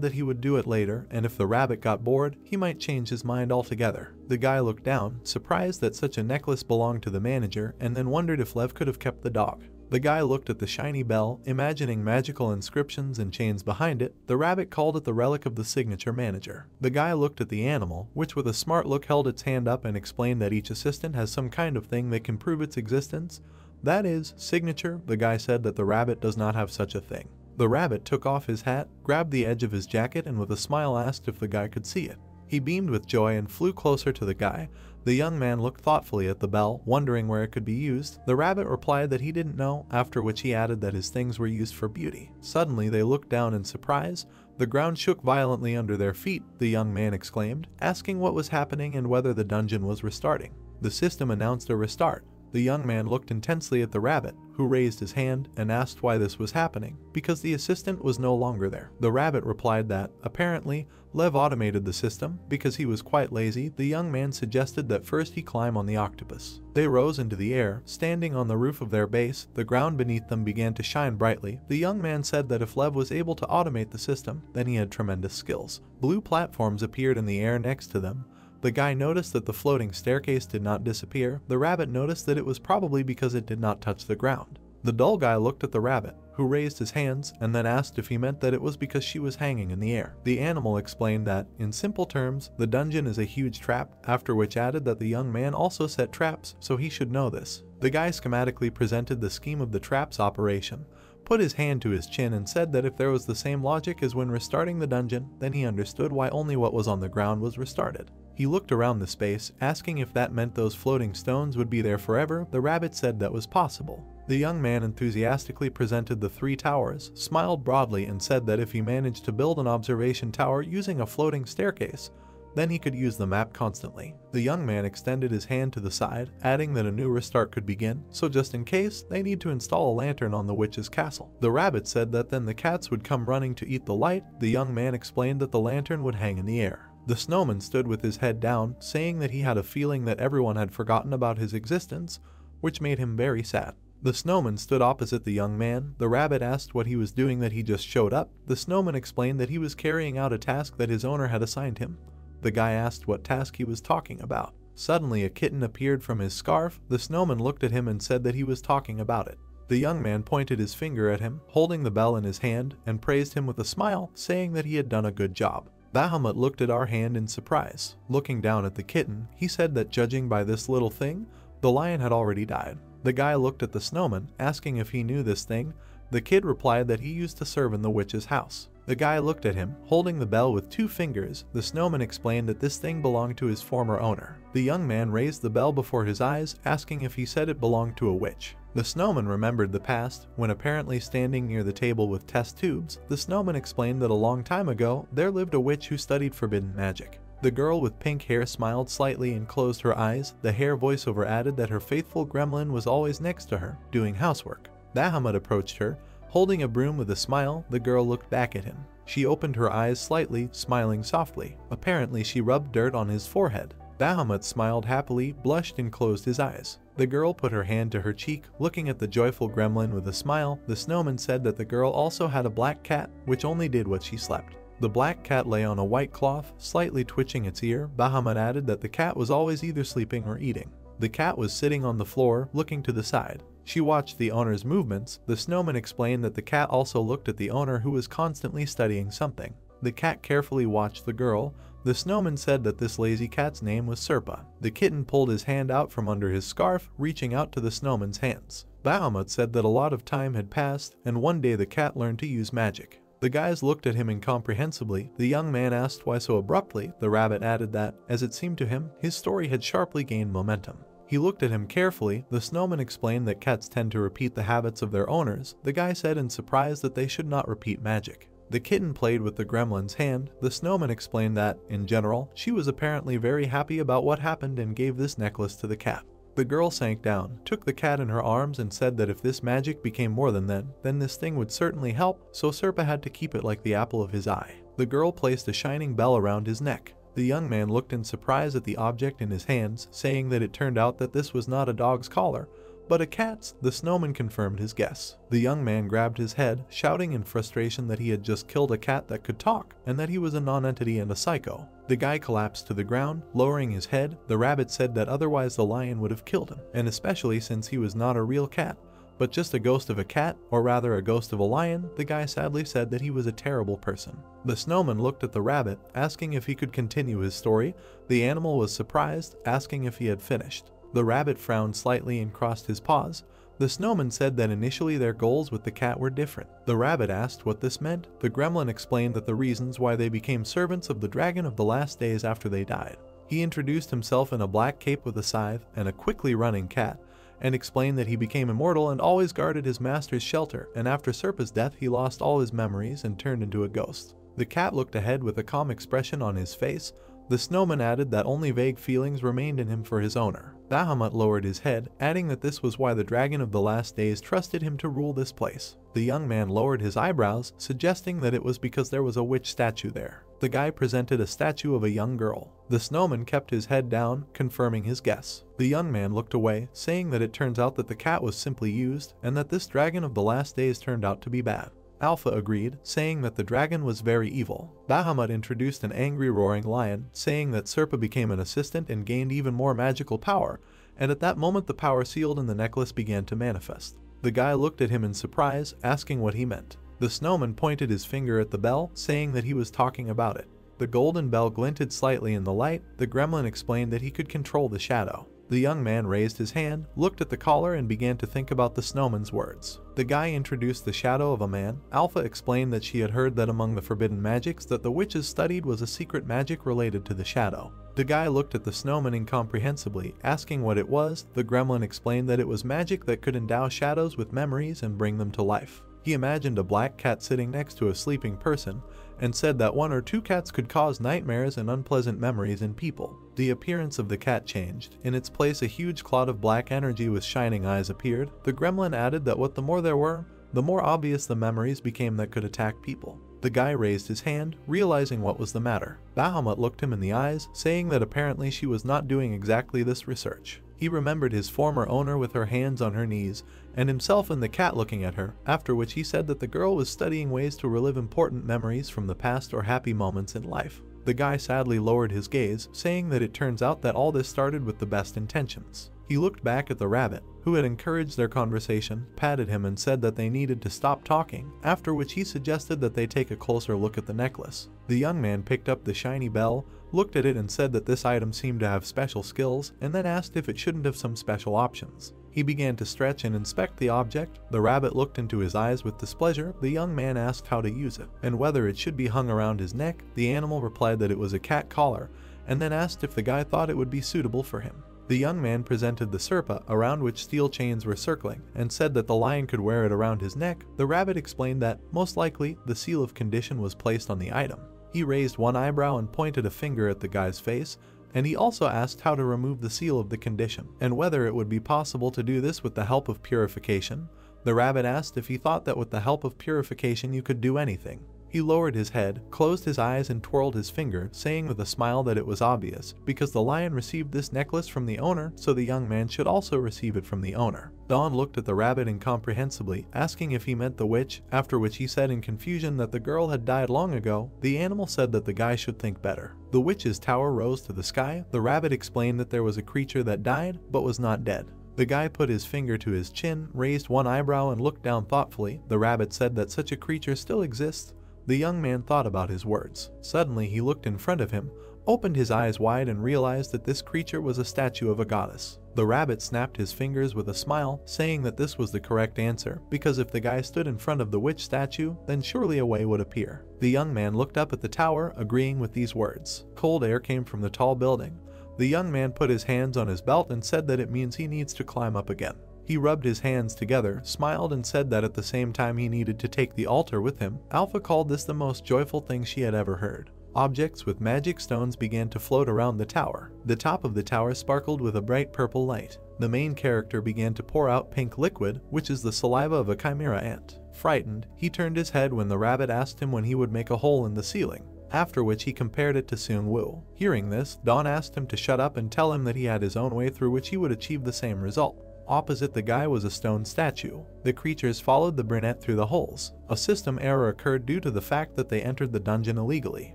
that he would do it later, and if the rabbit got bored, he might change his mind altogether. The guy looked down, surprised that such a necklace belonged to the manager, and then wondered if Lev could have kept the dog. The guy looked at the shiny bell, imagining magical inscriptions and chains behind it. The rabbit called it the relic of the signature manager. The guy looked at the animal, which with a smart look held its hand up and explained that each assistant has some kind of thing that can prove its existence. That is, signature. The guy said that the rabbit does not have such a thing. The rabbit took off his hat, grabbed the edge of his jacket, and with a smile asked if the guy could see it. He beamed with joy and flew closer to the guy. The young man looked thoughtfully at the bell, wondering where it could be used. The rabbit replied that he didn't know, after which he added that his things were used for beauty. Suddenly they looked down in surprise. The ground shook violently under their feet. The young man exclaimed, asking what was happening and whether the dungeon was restarting. The system announced a restart. The young man looked intensely at the rabbit, who raised his hand and asked why this was happening, because the assistant was no longer there. The rabbit replied that, apparently, Lev automated the system because he was quite lazy. The young man suggested that first he climb on the octopus. They rose into the air, standing on the roof of their base. The ground beneath them began to shine brightly. The young man said that if Lev was able to automate the system, then he had tremendous skills. Blue platforms appeared in the air next to them. The guy noticed that the floating staircase did not disappear. The rabbit noticed that it was probably because it did not touch the ground. The dull guy looked at the rabbit, who raised his hands and then asked if he meant that it was because she was hanging in the air. The animal explained that, in simple terms, the dungeon is a huge trap, after which added that the young man also set traps, so he should know this. The guy schematically presented the scheme of the trap's operation, put his hand to his chin and said that if there was the same logic as when restarting the dungeon, then he understood why only what was on the ground was restarted. He looked around the space, asking if that meant those floating stones would be there forever. The rabbit said that was possible. The young man enthusiastically presented the 3 towers, smiled broadly and said that if he managed to build an observation tower using a floating staircase, then he could use the map constantly. The young man extended his hand to the side, adding that a new restart could begin, so just in case, they need to install a lantern on the witch's castle. The rabbit said that then the cats would come running to eat the light. The young man explained that the lantern would hang in the air. The snowman stood with his head down, saying that he had a feeling that everyone had forgotten about his existence, which made him very sad. The snowman stood opposite the young man. The rabbit asked what he was doing that he just showed up. The snowman explained that he was carrying out a task that his owner had assigned him. The guy asked what task he was talking about. Suddenly a kitten appeared from his scarf. The snowman looked at him and said that he was talking about it. The young man pointed his finger at him, holding the bell in his hand, and praised him with a smile, saying that he had done a good job. Bahamut looked at our hand in surprise. Looking down at the kitten, he said that judging by this little thing, the lion had already died. The guy looked at the snowman, asking if he knew this thing. The kid replied that he used to serve in the witch's house. The guy looked at him, holding the bell with 2 fingers. The snowman explained that this thing belonged to his former owner. The young man raised the bell before his eyes, asking if he said it belonged to a witch. The snowman remembered the past, when apparently standing near the table with test tubes. The snowman explained that a long time ago, there lived a witch who studied forbidden magic. The girl with pink hair smiled slightly and closed her eyes. The hair voiceover added that her faithful gremlin was always next to her, doing housework. Bahamut approached her, holding a broom with a smile. The girl looked back at him. She opened her eyes slightly, smiling softly. Apparently she rubbed dirt on his forehead. Bahamut smiled happily, blushed and closed his eyes. The girl put her hand to her cheek, looking at the joyful gremlin with a smile. The snowman said that the girl also had a black cat, which only did what she slept. The black cat lay on a white cloth, slightly twitching its ear. Bahamut added that the cat was always either sleeping or eating. The cat was sitting on the floor, looking to the side. She watched the owner's movements. The snowman explained that the cat also looked at the owner, who was constantly studying something. The cat carefully watched the girl. The snowman said that this lazy cat's name was Serpa. The kitten pulled his hand out from under his scarf, reaching out to the snowman's hands. Bahamut said that a lot of time had passed, and one day the cat learned to use magic. The guys looked at him incomprehensibly. The young man asked why so abruptly. The rabbit added that, as it seemed to him, his story had sharply gained momentum. He looked at him carefully. The snowman explained that cats tend to repeat the habits of their owners. The guy said in surprise that they should not repeat magic. The kitten played with the gremlin's hand. The snowman explained that, in general, she was apparently very happy about what happened and gave this necklace to the cat. The girl sank down, took the cat in her arms and said that if this magic became more than then this thing would certainly help, so Serpa had to keep it like the apple of his eye. The girl placed a shining bell around his neck. The young man looked in surprise at the object in his hands, saying that it turned out that this was not a dog's collar, but a cat's. The snowman confirmed his guess. The young man grabbed his head, shouting in frustration that he had just killed a cat that could talk, and that he was a non-entity and a psycho. The guy collapsed to the ground, lowering his head. The rabbit said that otherwise the lion would have killed him, and especially since he was not a real cat, but just a ghost of a cat, or rather a ghost of a lion. The guy sadly said that he was a terrible person. The snowman looked at the rabbit, asking if he could continue his story. The animal was surprised, asking if he had finished. The rabbit frowned slightly and crossed his paws. The snowman said that initially their goals with the cat were different. The rabbit asked what this meant. The gremlin explained that the reasons why they became servants of the dragon of the last days after they died. He introduced himself in a black cape with a scythe and a quickly running cat, and explained that he became immortal and always guarded his master's shelter, and after Serpa's death he lost all his memories and turned into a ghost. The cat looked ahead with a calm expression on his face. The snowman added that only vague feelings remained in him for his owner. Bahamut lowered his head, adding that this was why the dragon of the last days trusted him to rule this place. The young man lowered his eyebrows, suggesting that it was because there was a witch statue there. The guy presented a statue of a young girl. The snowman kept his head down, confirming his guess. The young man looked away, saying that it turns out that the cat was simply used, and that this dragon of the last days turned out to be bad. Alpha agreed, saying that the dragon was very evil. Bahamut introduced an angry roaring lion, saying that Serpa became an assistant and gained even more magical power, and at that moment the power sealed in the necklace began to manifest. The guy looked at him in surprise, asking what he meant. The snowman pointed his finger at the bell, saying that he was talking about it. The golden bell glinted slightly in the light. The gremlin explained that he could control the shadow. The young man raised his hand, looked at the collar, and began to think about the snowman's words. The guy introduced the shadow of a man. Alpha explained that she had heard that among the forbidden magics that the witches studied was a secret magic related to the shadow. The guy looked at the snowman incomprehensibly, asking what it was. The gremlin explained that it was magic that could endow shadows with memories and bring them to life. He imagined a black cat sitting next to a sleeping person, and said that 1 or 2 cats could cause nightmares and unpleasant memories in people. The appearance of the cat changed. In its place, a huge cloud of black energy with shining eyes appeared. The gremlin added that what the more there were, the more obvious the memories became that could attack people. The guy raised his hand, realizing what was the matter. Bahamut looked him in the eyes, saying that apparently she was not doing exactly this research. He remembered his former owner with her hands on her knees, and himself and the cat looking at her, after which he said that the girl was studying ways to relive important memories from the past or happy moments in life. The guy sadly lowered his gaze, saying that it turns out that all this started with the best intentions. He looked back at the rabbit, who had encouraged their conversation, patted him and said that they needed to stop talking, after which he suggested that they take a closer look at the necklace. The young man picked up the shiny bell, looked at it and said that this item seemed to have special skills, and then asked if it shouldn't have some special options. He began to stretch and inspect the object. The rabbit looked into his eyes with displeasure. The young man asked how to use it, and whether it should be hung around his neck. The animal replied that it was a cat collar, and then asked if the guy thought it would be suitable for him. The young man presented the serpa, around which steel chains were circling, and said that the lion could wear it around his neck. The rabbit explained that, most likely, the seal of condition was placed on the item. He raised one eyebrow and pointed a finger at the guy's face, and he also asked how to remove the seal of the condition, and whether it would be possible to do this with the help of purification. The rabbit asked if he thought that with the help of purification you could do anything. He lowered his head, closed his eyes and twirled his finger, saying with a smile that it was obvious, because the lion received this necklace from the owner, so the young man should also receive it from the owner. Dawn looked at the rabbit incomprehensibly, asking if he meant the witch, after which he said in confusion that the girl had died long ago. The animal said that the guy should think better. The witch's tower rose to the sky. The rabbit explained that there was a creature that died, but was not dead. The guy put his finger to his chin, raised one eyebrow and looked down thoughtfully. The rabbit said that such a creature still exists. The young man thought about his words. Suddenly he looked in front of him, opened his eyes wide and realized that this creature was a statue of a goddess. The rabbit snapped his fingers with a smile, saying that this was the correct answer, because if the guy stood in front of the witch statue, then surely a way would appear. The young man looked up at the tower, agreeing with these words. Cold air came from the tall building. The young man put his hands on his belt and said that it means he needs to climb up again. He rubbed his hands together, smiled and said that at the same time he needed to take the altar with him. Alpha called this the most joyful thing she had ever heard. Objects with magic stones began to float around the tower. The top of the tower sparkled with a bright purple light. The main character began to pour out pink liquid, which is the saliva of a chimera ant. Frightened, he turned his head when the rabbit asked him when he would make a hole in the ceiling, after which he compared it to Seung-woo. Hearing this, Dawn asked him to shut up and tell him that he had his own way through which he would achieve the same result. Opposite the guy was a stone statue. The creatures followed the brunette through the holes. A system error occurred due to the fact that they entered the dungeon illegally.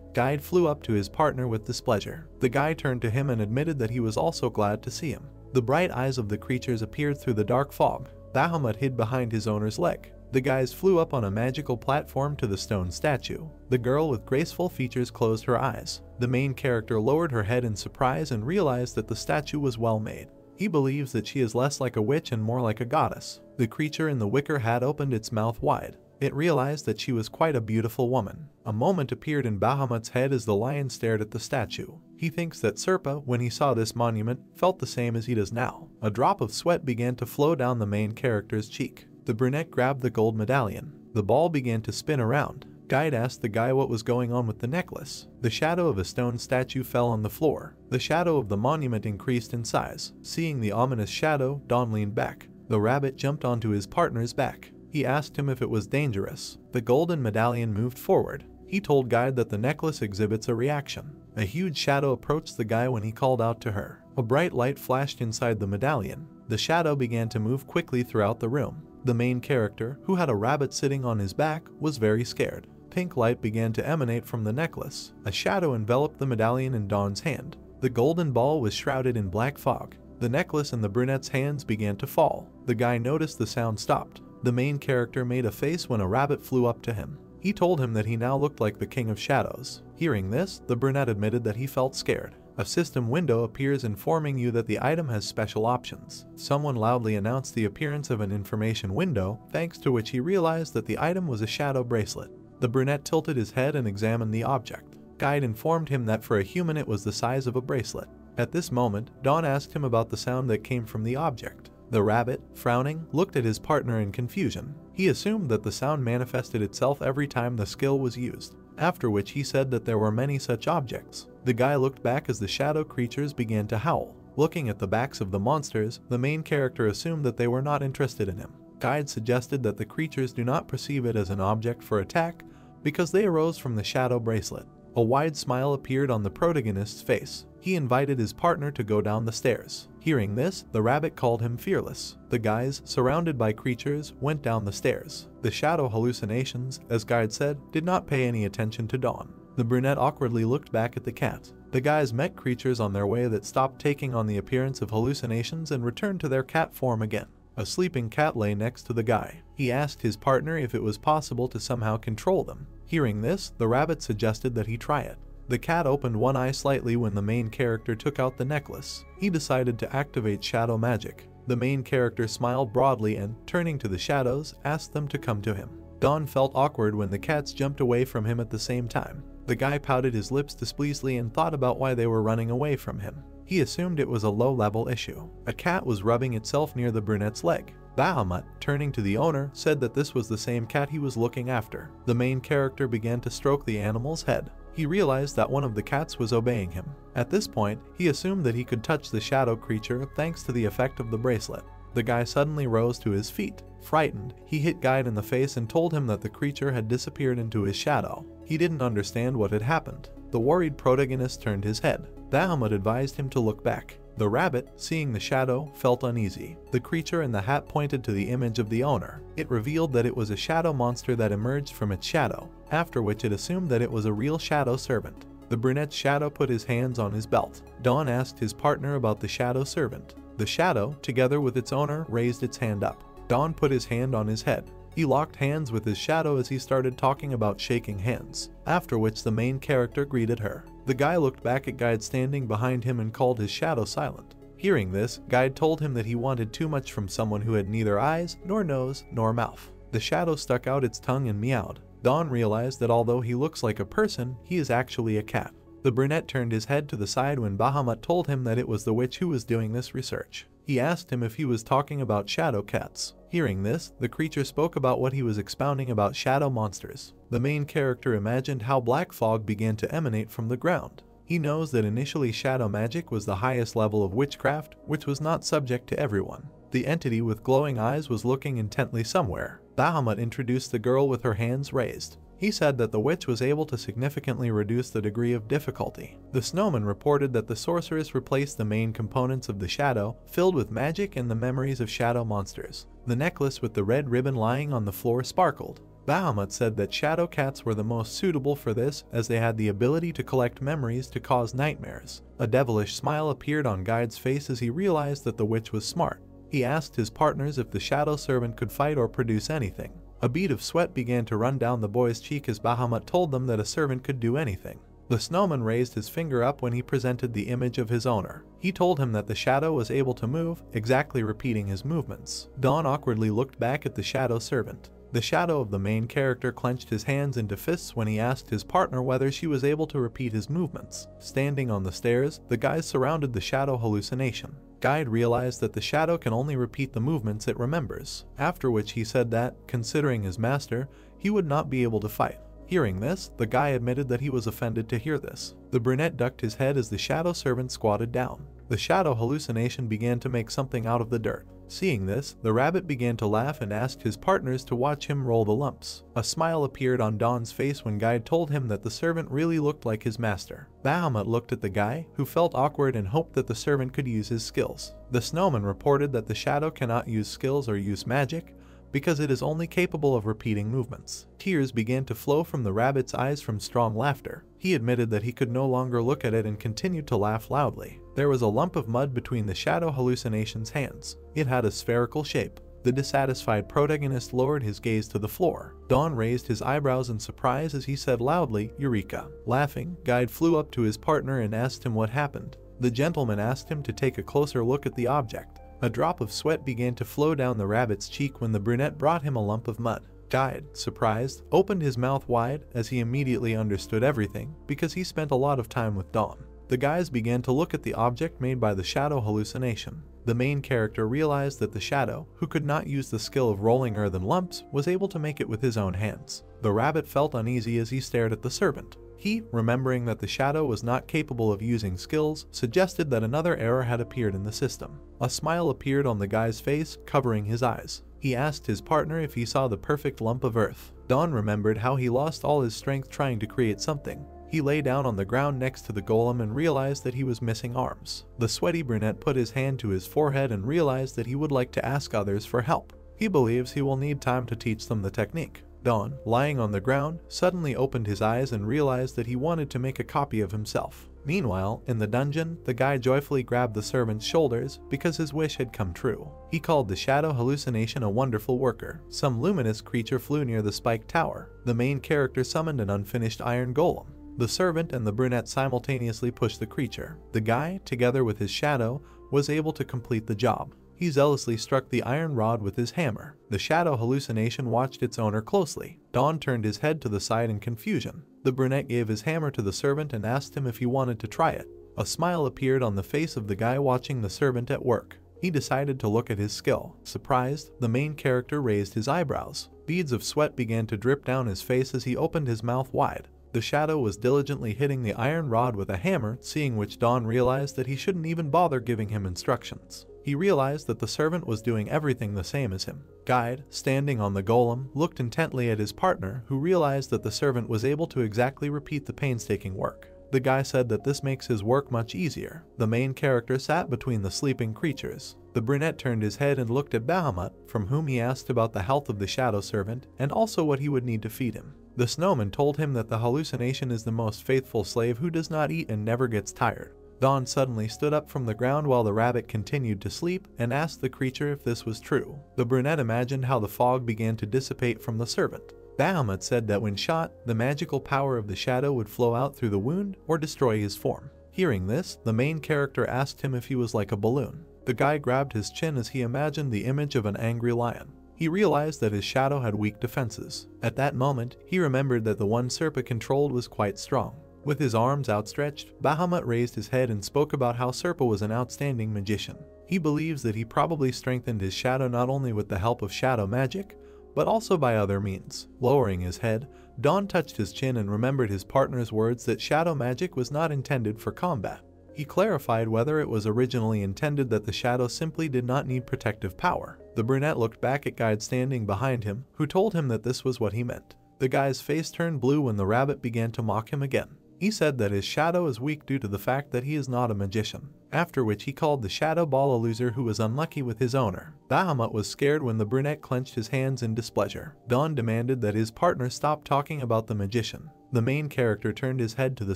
Guide flew up to his partner with displeasure. The guy turned to him and admitted that he was also glad to see him. The bright eyes of the creatures appeared through the dark fog. Bahamut hid behind his owner's leg. The guys flew up on a magical platform to the stone statue. The girl with graceful features closed her eyes. The main character lowered her head in surprise and realized that the statue was well made. He believes that she is less like a witch and more like a goddess. The creature in the wicker hat opened its mouth wide. It realized that she was quite a beautiful woman. A moment appeared in Bahamut's head as the lion stared at the statue. He thinks that Serpa, when he saw this monument, felt the same as he does now. A drop of sweat began to flow down the main character's cheek. The brunette grabbed the gold medallion. The ball began to spin around. Guide asked the guy what was going on with the necklace. The shadow of a stone statue fell on the floor. The shadow of the monument increased in size. Seeing the ominous shadow, Dawn leaned back. The rabbit jumped onto his partner's back. He asked him if it was dangerous. The golden medallion moved forward. He told Guide that the necklace exhibits a reaction. A huge shadow approached the guy when he called out to her. A bright light flashed inside the medallion. The shadow began to move quickly throughout the room. The main character, who had a rabbit sitting on his back, was very scared. Pink light began to emanate from the necklace. A shadow enveloped the medallion in Dawn's hand. The golden ball was shrouded in black fog. The necklace in the brunette's hands began to fall. The guy noticed the sound stopped. The main character made a face when a rabbit flew up to him. He told him that he now looked like the King of Shadows. Hearing this, the brunette admitted that he felt scared. A system window appears informing you that the item has special options. Someone loudly announced the appearance of an information window, thanks to which he realized that the item was a shadow bracelet. The brunette tilted his head and examined the object. Guide informed him that for a human it was the size of a bracelet. At this moment, Dawn asked him about the sound that came from the object. The rabbit, frowning, looked at his partner in confusion. He assumed that the sound manifested itself every time the skill was used, after which he said that there were many such objects. The guy looked back as the shadow creatures began to howl. Looking at the backs of the monsters, the main character assumed that they were not interested in him. Guide suggested that the creatures do not perceive it as an object for attack because they arose from the shadow bracelet. A wide smile appeared on the protagonist's face. He invited his partner to go down the stairs. Hearing this, the rabbit called him fearless. The guys, surrounded by creatures, went down the stairs. The shadow hallucinations, as Guide said, did not pay any attention to Dawn. The brunette awkwardly looked back at the cat. The guys met creatures on their way that stopped taking on the appearance of hallucinations and returned to their cat form again. A sleeping cat lay next to the guy. He asked his partner if it was possible to somehow control them. Hearing this, the rabbit suggested that he try it. The cat opened one eye slightly when the main character took out the necklace. He decided to activate shadow magic. The main character smiled broadly and, turning to the shadows, asked them to come to him. Dawn felt awkward when the cats jumped away from him at the same time. The guy pouted his lips displeasantly and thought about why they were running away from him. He assumed it was a low-level issue. A cat was rubbing itself near the brunette's leg. Bahamut, turning to the owner, said that this was the same cat he was looking after. The main character began to stroke the animal's head. He realized that one of the cats was obeying him. At this point, he assumed that he could touch the shadow creature thanks to the effect of the bracelet. The guy suddenly rose to his feet. Frightened, he hit Guide in the face and told him that the creature had disappeared into his shadow. He didn't understand what had happened. The worried protagonist turned his head. Bahamut advised him to look back. The rabbit, seeing the shadow, felt uneasy. The creature in the hat pointed to the image of the owner. It revealed that it was a shadow monster that emerged from its shadow, after which it assumed that it was a real shadow servant. The brunette's shadow put his hands on his belt. Dawn asked his partner about the shadow servant. The shadow, together with its owner, raised its hand up. Dawn put his hand on his head. He locked hands with his shadow as he started talking about shaking hands, after which the main character greeted her. The guy looked back at Guide standing behind him and called his shadow silent. Hearing this, Guide told him that he wanted too much from someone who had neither eyes, nor nose, nor mouth. The shadow stuck out its tongue and meowed. Dawn realized that although he looks like a person, he is actually a cat. The brunette turned his head to the side when Bahamut told him that it was the witch who was doing this research. He asked him if he was talking about shadow cats. Hearing this, the creature spoke about what he was expounding about shadow monsters. The main character imagined how black fog began to emanate from the ground. He knows that initially shadow magic was the highest level of witchcraft, which was not subject to everyone. The entity with glowing eyes was looking intently somewhere. Bahamut introduced the girl with her hands raised. He said that the witch was able to significantly reduce the degree of difficulty. The snowman reported that the sorceress replaced the main components of the shadow, filled with magic and the memories of shadow monsters. The necklace with the red ribbon lying on the floor sparkled. Bahamut said that shadow cats were the most suitable for this as they had the ability to collect memories to cause nightmares. A devilish smile appeared on Guide's face as he realized that the witch was smart. He asked his partners if the shadow servant could fight or produce anything. A bead of sweat began to run down the boy's cheek as Bahamut told them that a servant could do anything. The snowman raised his finger up when he presented the image of his owner. He told him that the shadow was able to move, exactly repeating his movements. Dawn awkwardly looked back at the shadow servant. The shadow of the main character clenched his hands into fists when he asked his partner whether she was able to repeat his movements. Standing on the stairs, the guys surrounded the shadow hallucination. Guide realized that the shadow can only repeat the movements it remembers, after which he said that, considering his master, he would not be able to fight. Hearing this, the guy admitted that he was offended to hear this. The brunette ducked his head as the shadow servant squatted down. The shadow hallucination began to make something out of the dirt. Seeing this, the rabbit began to laugh and asked his partners to watch him roll the lumps. A smile appeared on Dawn's face when Guide told him that the servant really looked like his master. Bahamut looked at the guy, who felt awkward and hoped that the servant could use his skills. The snowman reported that the shadow cannot use skills or use magic, because it is only capable of repeating movements. Tears began to flow from the rabbit's eyes from strong laughter. He admitted that he could no longer look at it and continued to laugh loudly. There was a lump of mud between the shadow hallucination's hands. It had a spherical shape. The dissatisfied protagonist lowered his gaze to the floor. Don raised his eyebrows in surprise as he said loudly, "Eureka." Laughing, Guide flew up to his partner and asked him what happened. The gentleman asked him to take a closer look at the object. A drop of sweat began to flow down the rabbit's cheek when the brunette brought him a lump of mud. Guide, surprised, opened his mouth wide as he immediately understood everything because he spent a lot of time with Don. The guys began to look at the object made by the shadow hallucination. The main character realized that the shadow, who could not use the skill of rolling earthen lumps, was able to make it with his own hands. The rabbit felt uneasy as he stared at the servant. He, remembering that the shadow was not capable of using skills, suggested that another error had appeared in the system. A smile appeared on the guy's face, covering his eyes. He asked his partner if he saw the perfect lump of earth. Don remembered how he lost all his strength trying to create something. He lay down on the ground next to the golem and realized that he was missing arms. The sweaty brunette put his hand to his forehead and realized that he would like to ask others for help. He believes he will need time to teach them the technique. Don, lying on the ground, suddenly opened his eyes and realized that he wanted to make a copy of himself. Meanwhile, in the dungeon, the guy joyfully grabbed the servant's shoulders because his wish had come true. He called the shadow hallucination a wonderful worker. Some luminous creature flew near the spiked tower. The main character summoned an unfinished iron golem. The servant and the brunette simultaneously pushed the creature. The guy, together with his shadow, was able to complete the job. He zealously struck the iron rod with his hammer. The shadow hallucination watched its owner closely. Don turned his head to the side in confusion. The brunette gave his hammer to the servant and asked him if he wanted to try it. A smile appeared on the face of the guy watching the servant at work. He decided to look at his skill. Surprised, the main character raised his eyebrows. Beads of sweat began to drip down his face as he opened his mouth wide. The shadow was diligently hitting the iron rod with a hammer, seeing which Don realized that he shouldn't even bother giving him instructions. He realized that the servant was doing everything the same as him. Guide, standing on the golem, looked intently at his partner, who realized that the servant was able to exactly repeat the painstaking work. The guy said that this makes his work much easier. The main character sat between the sleeping creatures. The brunette turned his head and looked at Bahamut, from whom he asked about the health of the shadow servant and also what he would need to feed him. The snowman told him that the hallucination is the most faithful slave who does not eat and never gets tired. Don suddenly stood up from the ground while the rabbit continued to sleep and asked the creature if this was true. The brunette imagined how the fog began to dissipate from the servant. Bahamut said that when shot, the magical power of the shadow would flow out through the wound or destroy his form. Hearing this, the main character asked him if he was like a balloon. The guy grabbed his chin as he imagined the image of an angry lion. He realized that his shadow had weak defenses. At that moment, he remembered that the one Serpa controlled was quite strong. With his arms outstretched, Bahamut raised his head and spoke about how Serpa was an outstanding magician. He believes that he probably strengthened his shadow not only with the help of shadow magic, but also by other means. Lowering his head, Don touched his chin and remembered his partner's words that shadow magic was not intended for combat. He clarified whether it was originally intended that the shadow simply did not need protective power. The brunette looked back at Guide standing behind him, who told him that this was what he meant. The guy's face turned blue when the rabbit began to mock him again. He said that his shadow is weak due to the fact that he is not a magician, after which he called the shadow ball a loser who was unlucky with his owner. Bahamut was scared when the brunette clenched his hands in displeasure. Don demanded that his partner stop talking about the magician. The main character turned his head to the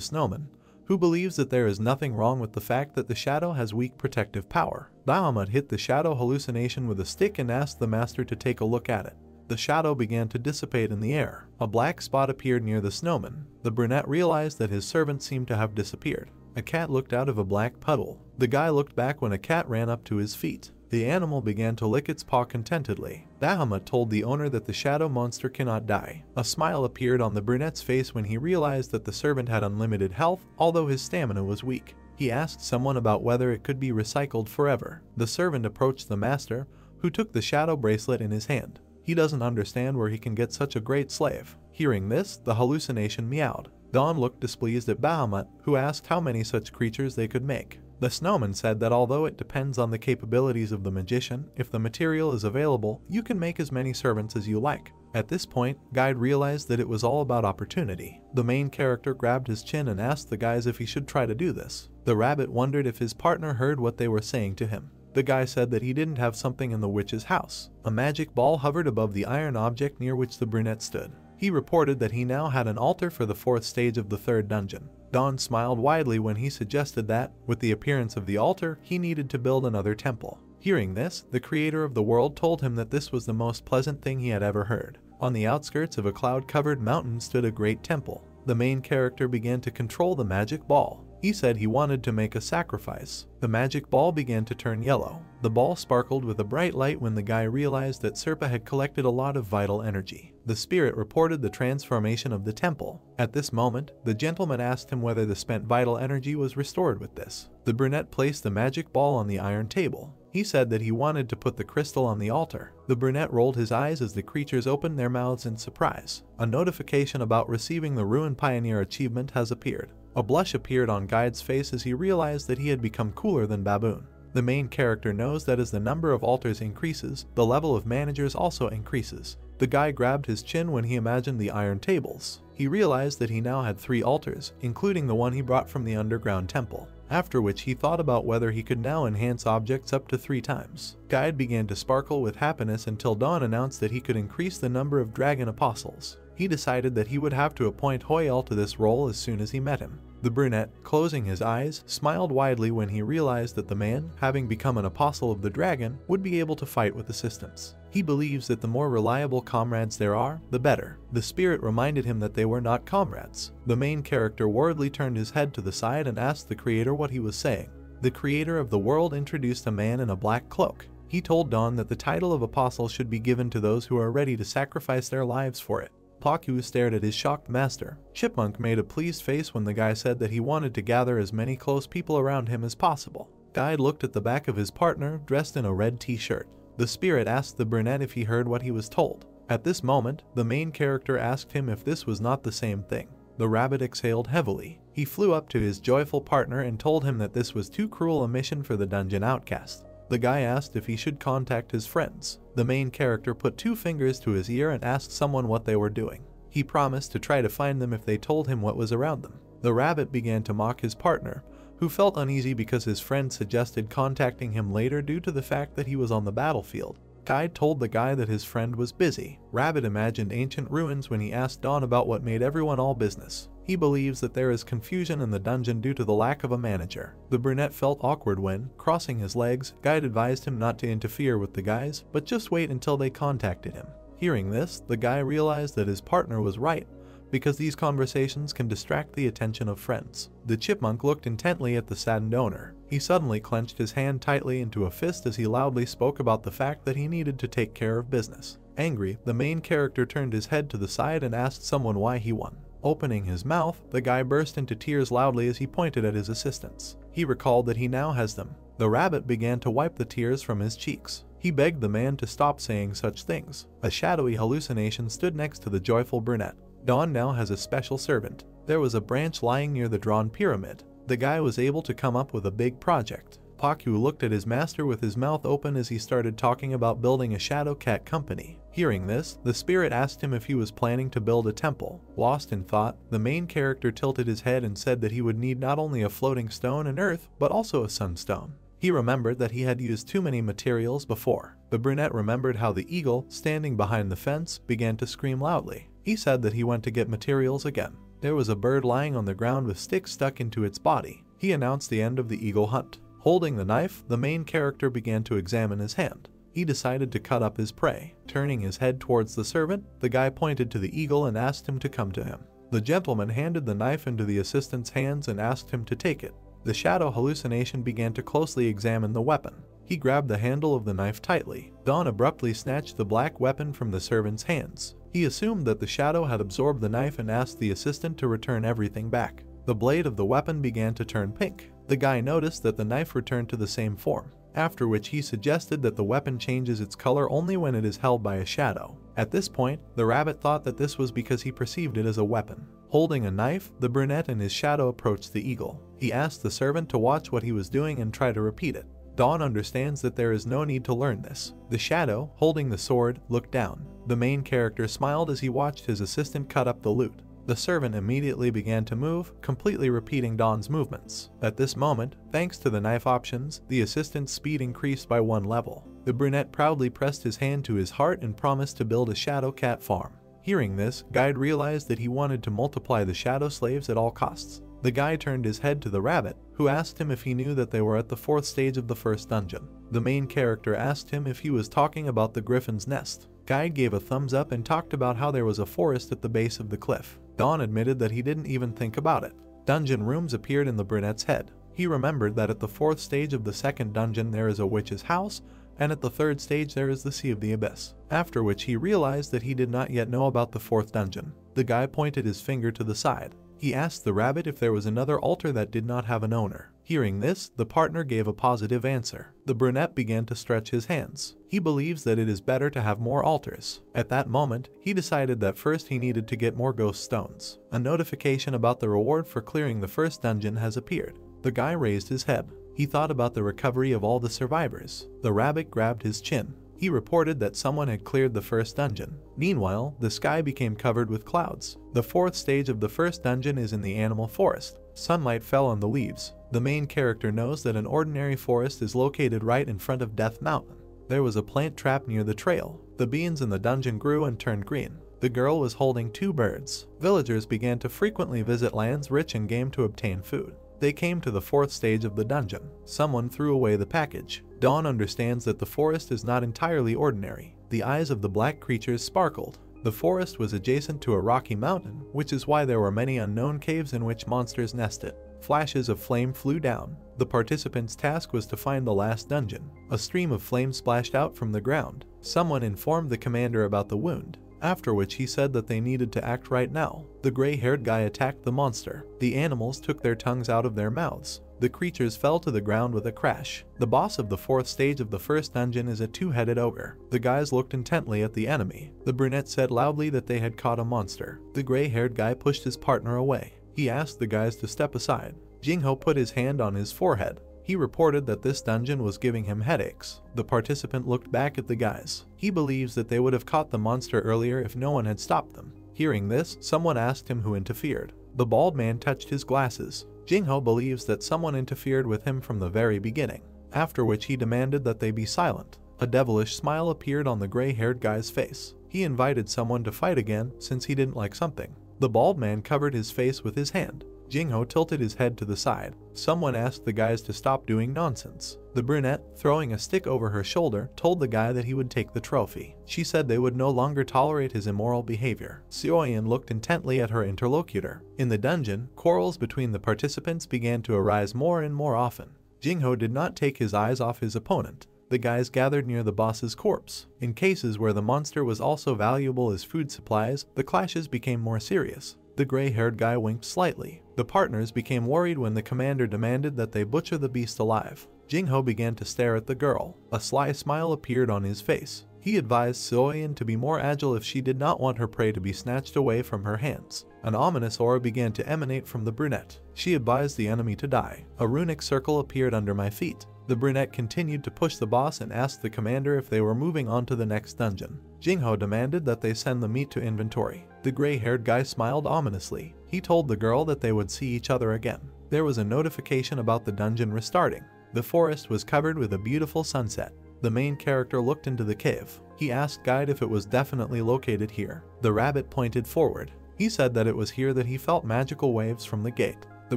snowman, who believes that there is nothing wrong with the fact that the shadow has weak protective power. Bahamut hit the shadow hallucination with a stick and asked the master to take a look at it. The shadow began to dissipate in the air. A black spot appeared near the snowman. The brunette realized that his servant seemed to have disappeared. A cat looked out of a black puddle. The guy looked back when a cat ran up to his feet. The animal began to lick its paw contentedly. Bahamut told the owner that the shadow monster cannot die. A smile appeared on the brunette's face when he realized that the servant had unlimited health, although his stamina was weak. He asked someone about whether it could be recycled forever. The servant approached the master, who took the shadow bracelet in his hand. He doesn't understand where he can get such a great slave. Hearing this, the hallucination meowed. Don looked displeased at Bahamut, who asked how many such creatures they could make. The snowman said that although it depends on the capabilities of the magician, if the material is available, you can make as many servants as you like. At this point, Guide realized that it was all about opportunity. The main character grabbed his chin and asked the guys if he should try to do this. The rabbit wondered if his partner heard what they were saying to him. The guy said that he didn't have something in the witch's house. A magic ball hovered above the iron object near which the brunette stood. He reported that he now had an altar for the 4th stage of the 3rd dungeon. Don smiled widely when he suggested that, with the appearance of the altar, he needed to build another temple. Hearing this, the creator of the world told him that this was the most pleasant thing he had ever heard. On the outskirts of a cloud-covered mountain stood a great temple. The main character began to control the magic ball. He said he wanted to make a sacrifice. The magic ball began to turn yellow. The ball sparkled with a bright light when the guy realized that Serpa had collected a lot of vital energy. The spirit reported the transformation of the temple. At this moment, the gentleman asked him whether the spent vital energy was restored with this. The brunette placed the magic ball on the iron table. He said that he wanted to put the crystal on the altar. The brunette rolled his eyes as the creatures opened their mouths in surprise. A notification about receiving the Ruin Pioneer achievement has appeared. A blush appeared on Guide's face as he realized that he had become cooler than Baboon. The main character knows that as the number of altars increases, the level of managers also increases. The guy grabbed his chin when he imagined the iron tables. He realized that he now had 3 altars, including the one he brought from the underground temple. After which he thought about whether he could now enhance objects up to 3 times. Guide began to sparkle with happiness until Dawn announced that he could increase the number of dragon apostles. He decided that he would have to appoint Hoyel to this role as soon as he met him. The brunette, closing his eyes, smiled widely when he realized that the man, having become an apostle of the dragon, would be able to fight with assistance. He believes that the more reliable comrades there are, the better. The spirit reminded him that they were not comrades. The main character worriedly turned his head to the side and asked the creator what he was saying. The creator of the world introduced a man in a black cloak. He told Dawn that the title of apostle should be given to those who are ready to sacrifice their lives for it. Paku stared at his shocked master. Chipmunk made a pleased face when the guy said that he wanted to gather as many close people around him as possible. Guide looked at the back of his partner, dressed in a red t-shirt. The spirit asked the brunette if he heard what he was told. At this moment, the main character asked him if this was not the same thing. The rabbit exhaled heavily. He flew up to his joyful partner and told him that this was too cruel a mission for the dungeon outcast. The guy asked if he should contact his friends. The main character put 2 fingers to his ear and asked someone what they were doing. He promised to try to find them if they told him what was around them. The rabbit began to mock his partner, who felt uneasy because his friend suggested contacting him later due to the fact that he was on the battlefield. Guide told the guy that his friend was busy. Rabbit imagined ancient ruins when he asked Dawn about what made everyone all business. He believes that there is confusion in the dungeon due to the lack of a manager. The brunette felt awkward when, crossing his legs, Guide advised him not to interfere with the guys, but just wait until they contacted him. Hearing this, the guy realized that his partner was right, because these conversations can distract the attention of friends. The chipmunk looked intently at the saddened owner. He suddenly clenched his hand tightly into a fist as he loudly spoke about the fact that he needed to take care of business. Angry, the main character turned his head to the side and asked someone why he won. Opening his mouth, the guy burst into tears loudly as he pointed at his assistants. He recalled that he now has them. The rabbit began to wipe the tears from his cheeks. He begged the man to stop saying such things. A shadowy hallucination stood next to the joyful brunette. Dawn now has a special servant. There was a branch lying near the drawn pyramid. The guy was able to come up with a big project. Paku looked at his master with his mouth open as he started talking about building a shadow cat company. Hearing this, the spirit asked him if he was planning to build a temple. Lost in thought, the main character tilted his head and said that he would need not only a floating stone and earth, but also a sunstone. He remembered that he had used too many materials before. The brunette remembered how the eagle, standing behind the fence, began to scream loudly. He said that he went to get materials again. There was a bird lying on the ground with sticks stuck into its body. He announced the end of the eagle hunt. Holding the knife, the main character began to examine his hand. He decided to cut up his prey. Turning his head towards the servant, the guy pointed to the eagle and asked him to come to him. The gentleman handed the knife into the assistant's hands and asked him to take it. The shadow hallucination began to closely examine the weapon. He grabbed the handle of the knife tightly. Dawn abruptly snatched the black weapon from the servant's hands. He assumed that the shadow had absorbed the knife and asked the assistant to return everything back. The blade of the weapon began to turn pink. The guy noticed that the knife returned to the same form, after which he suggested that the weapon changes its color only when it is held by a shadow. At this point, the rabbit thought that this was because he perceived it as a weapon. Holding a knife, the brunette and his shadow approached the eagle. He asked the servant to watch what he was doing and try to repeat it. Dawn understands that there is no need to learn this. The shadow, holding the sword, looked down. The main character smiled as he watched his assistant cut up the loot. The servant immediately began to move, completely repeating Dawn's movements. At this moment, thanks to the knife options, the assistant's speed increased by 1 level. The brunette proudly pressed his hand to his heart and promised to build a shadow cat farm. Hearing this, Guide realized that he wanted to multiply the shadow slaves at all costs. The guy turned his head to the rabbit, who asked him if he knew that they were at the 4th stage of the first dungeon. The main character asked him if he was talking about the griffin's nest. Guide gave a thumbs up and talked about how there was a forest at the base of the cliff. Don admitted that he didn't even think about it. Dungeon rooms appeared in the brunette's head. He remembered that at the 4th stage of the 2nd dungeon there is a witch's house, and at the 3rd stage there is the Sea of the Abyss. After which he realized that he did not yet know about the 4th dungeon. The guy pointed his finger to the side. He asked the rabbit if there was another altar that did not have an owner. Hearing this, the partner gave a positive answer. The brunette began to stretch his hands. He believes that it is better to have more altars. At that moment, he decided that first he needed to get more ghost stones. A notification about the reward for clearing the 1st dungeon has appeared. The guy raised his head. He thought about the recovery of all the survivors. The rabbit grabbed his chin. He reported that someone had cleared the 1st dungeon. Meanwhile, the sky became covered with clouds. The 4th stage of the 1st dungeon is in the animal forest. Sunlight fell on the leaves. The main character knows that an ordinary forest is located right in front of Death Mountain. There was a plant trap near the trail. The beans in the dungeon grew and turned green. The girl was holding 2 birds. Villagers began to frequently visit lands rich in game to obtain food. They came to the 4th stage of the dungeon. Someone threw away the package. Dawn understands that the forest is not entirely ordinary. The eyes of the black creatures sparkled. The forest was adjacent to a rocky mountain, which is why there were many unknown caves in which monsters nested. Flashes of flame flew down. The participants' task was to find the last dungeon. A stream of flame splashed out from the ground. Someone informed the commander about the wound, after which he said that they needed to act right now. The gray-haired guy attacked the monster. The animals took their tongues out of their mouths. The creatures fell to the ground with a crash. The boss of the 4th stage of the 1st dungeon is a 2-headed ogre. The guys looked intently at the enemy. The brunette said loudly that they had caught a monster. The gray-haired guy pushed his partner away. He asked the guys to step aside. Jingho put his hand on his forehead. He reported that this dungeon was giving him headaches. The participant looked back at the guys. He believes that they would have caught the monster earlier if no one had stopped them. Hearing this, someone asked him who interfered. The bald man touched his glasses. Jingho believes that someone interfered with him from the very beginning, after which he demanded that they be silent. A devilish smile appeared on the gray-haired guy's face. He invited someone to fight again since he didn't like something. The bald man covered his face with his hand. Jingho tilted his head to the side. Someone asked the guys to stop doing nonsense. The brunette, throwing a stick over her shoulder, told the guy that he would take the trophy. She said they would no longer tolerate his immoral behavior. Sioyan looked intently at her interlocutor. In the dungeon, quarrels between the participants began to arise more and more often. Jingho did not take his eyes off his opponent. The guys gathered near the boss's corpse. In cases where the monster was also valuable as food supplies, the clashes became more serious. The gray-haired guy winked slightly. The partners became worried when the commander demanded that they butcher the beast alive. Jingho began to stare at the girl. A sly smile appeared on his face. He advised Sioyan to be more agile if she did not want her prey to be snatched away from her hands. An ominous aura began to emanate from the brunette. She advised the enemy to die. A runic circle appeared under my feet. The brunette continued to push the boss and asked the commander if they were moving on to the next dungeon. Jingho demanded that they send the meat to inventory. The gray-haired guy smiled ominously. He told the girl that they would see each other again. There was a notification about the dungeon restarting. The forest was covered with a beautiful sunset. The main character looked into the cave. He asked Guide if it was definitely located here. The rabbit pointed forward. He said that it was here that he felt magical waves from the gate. The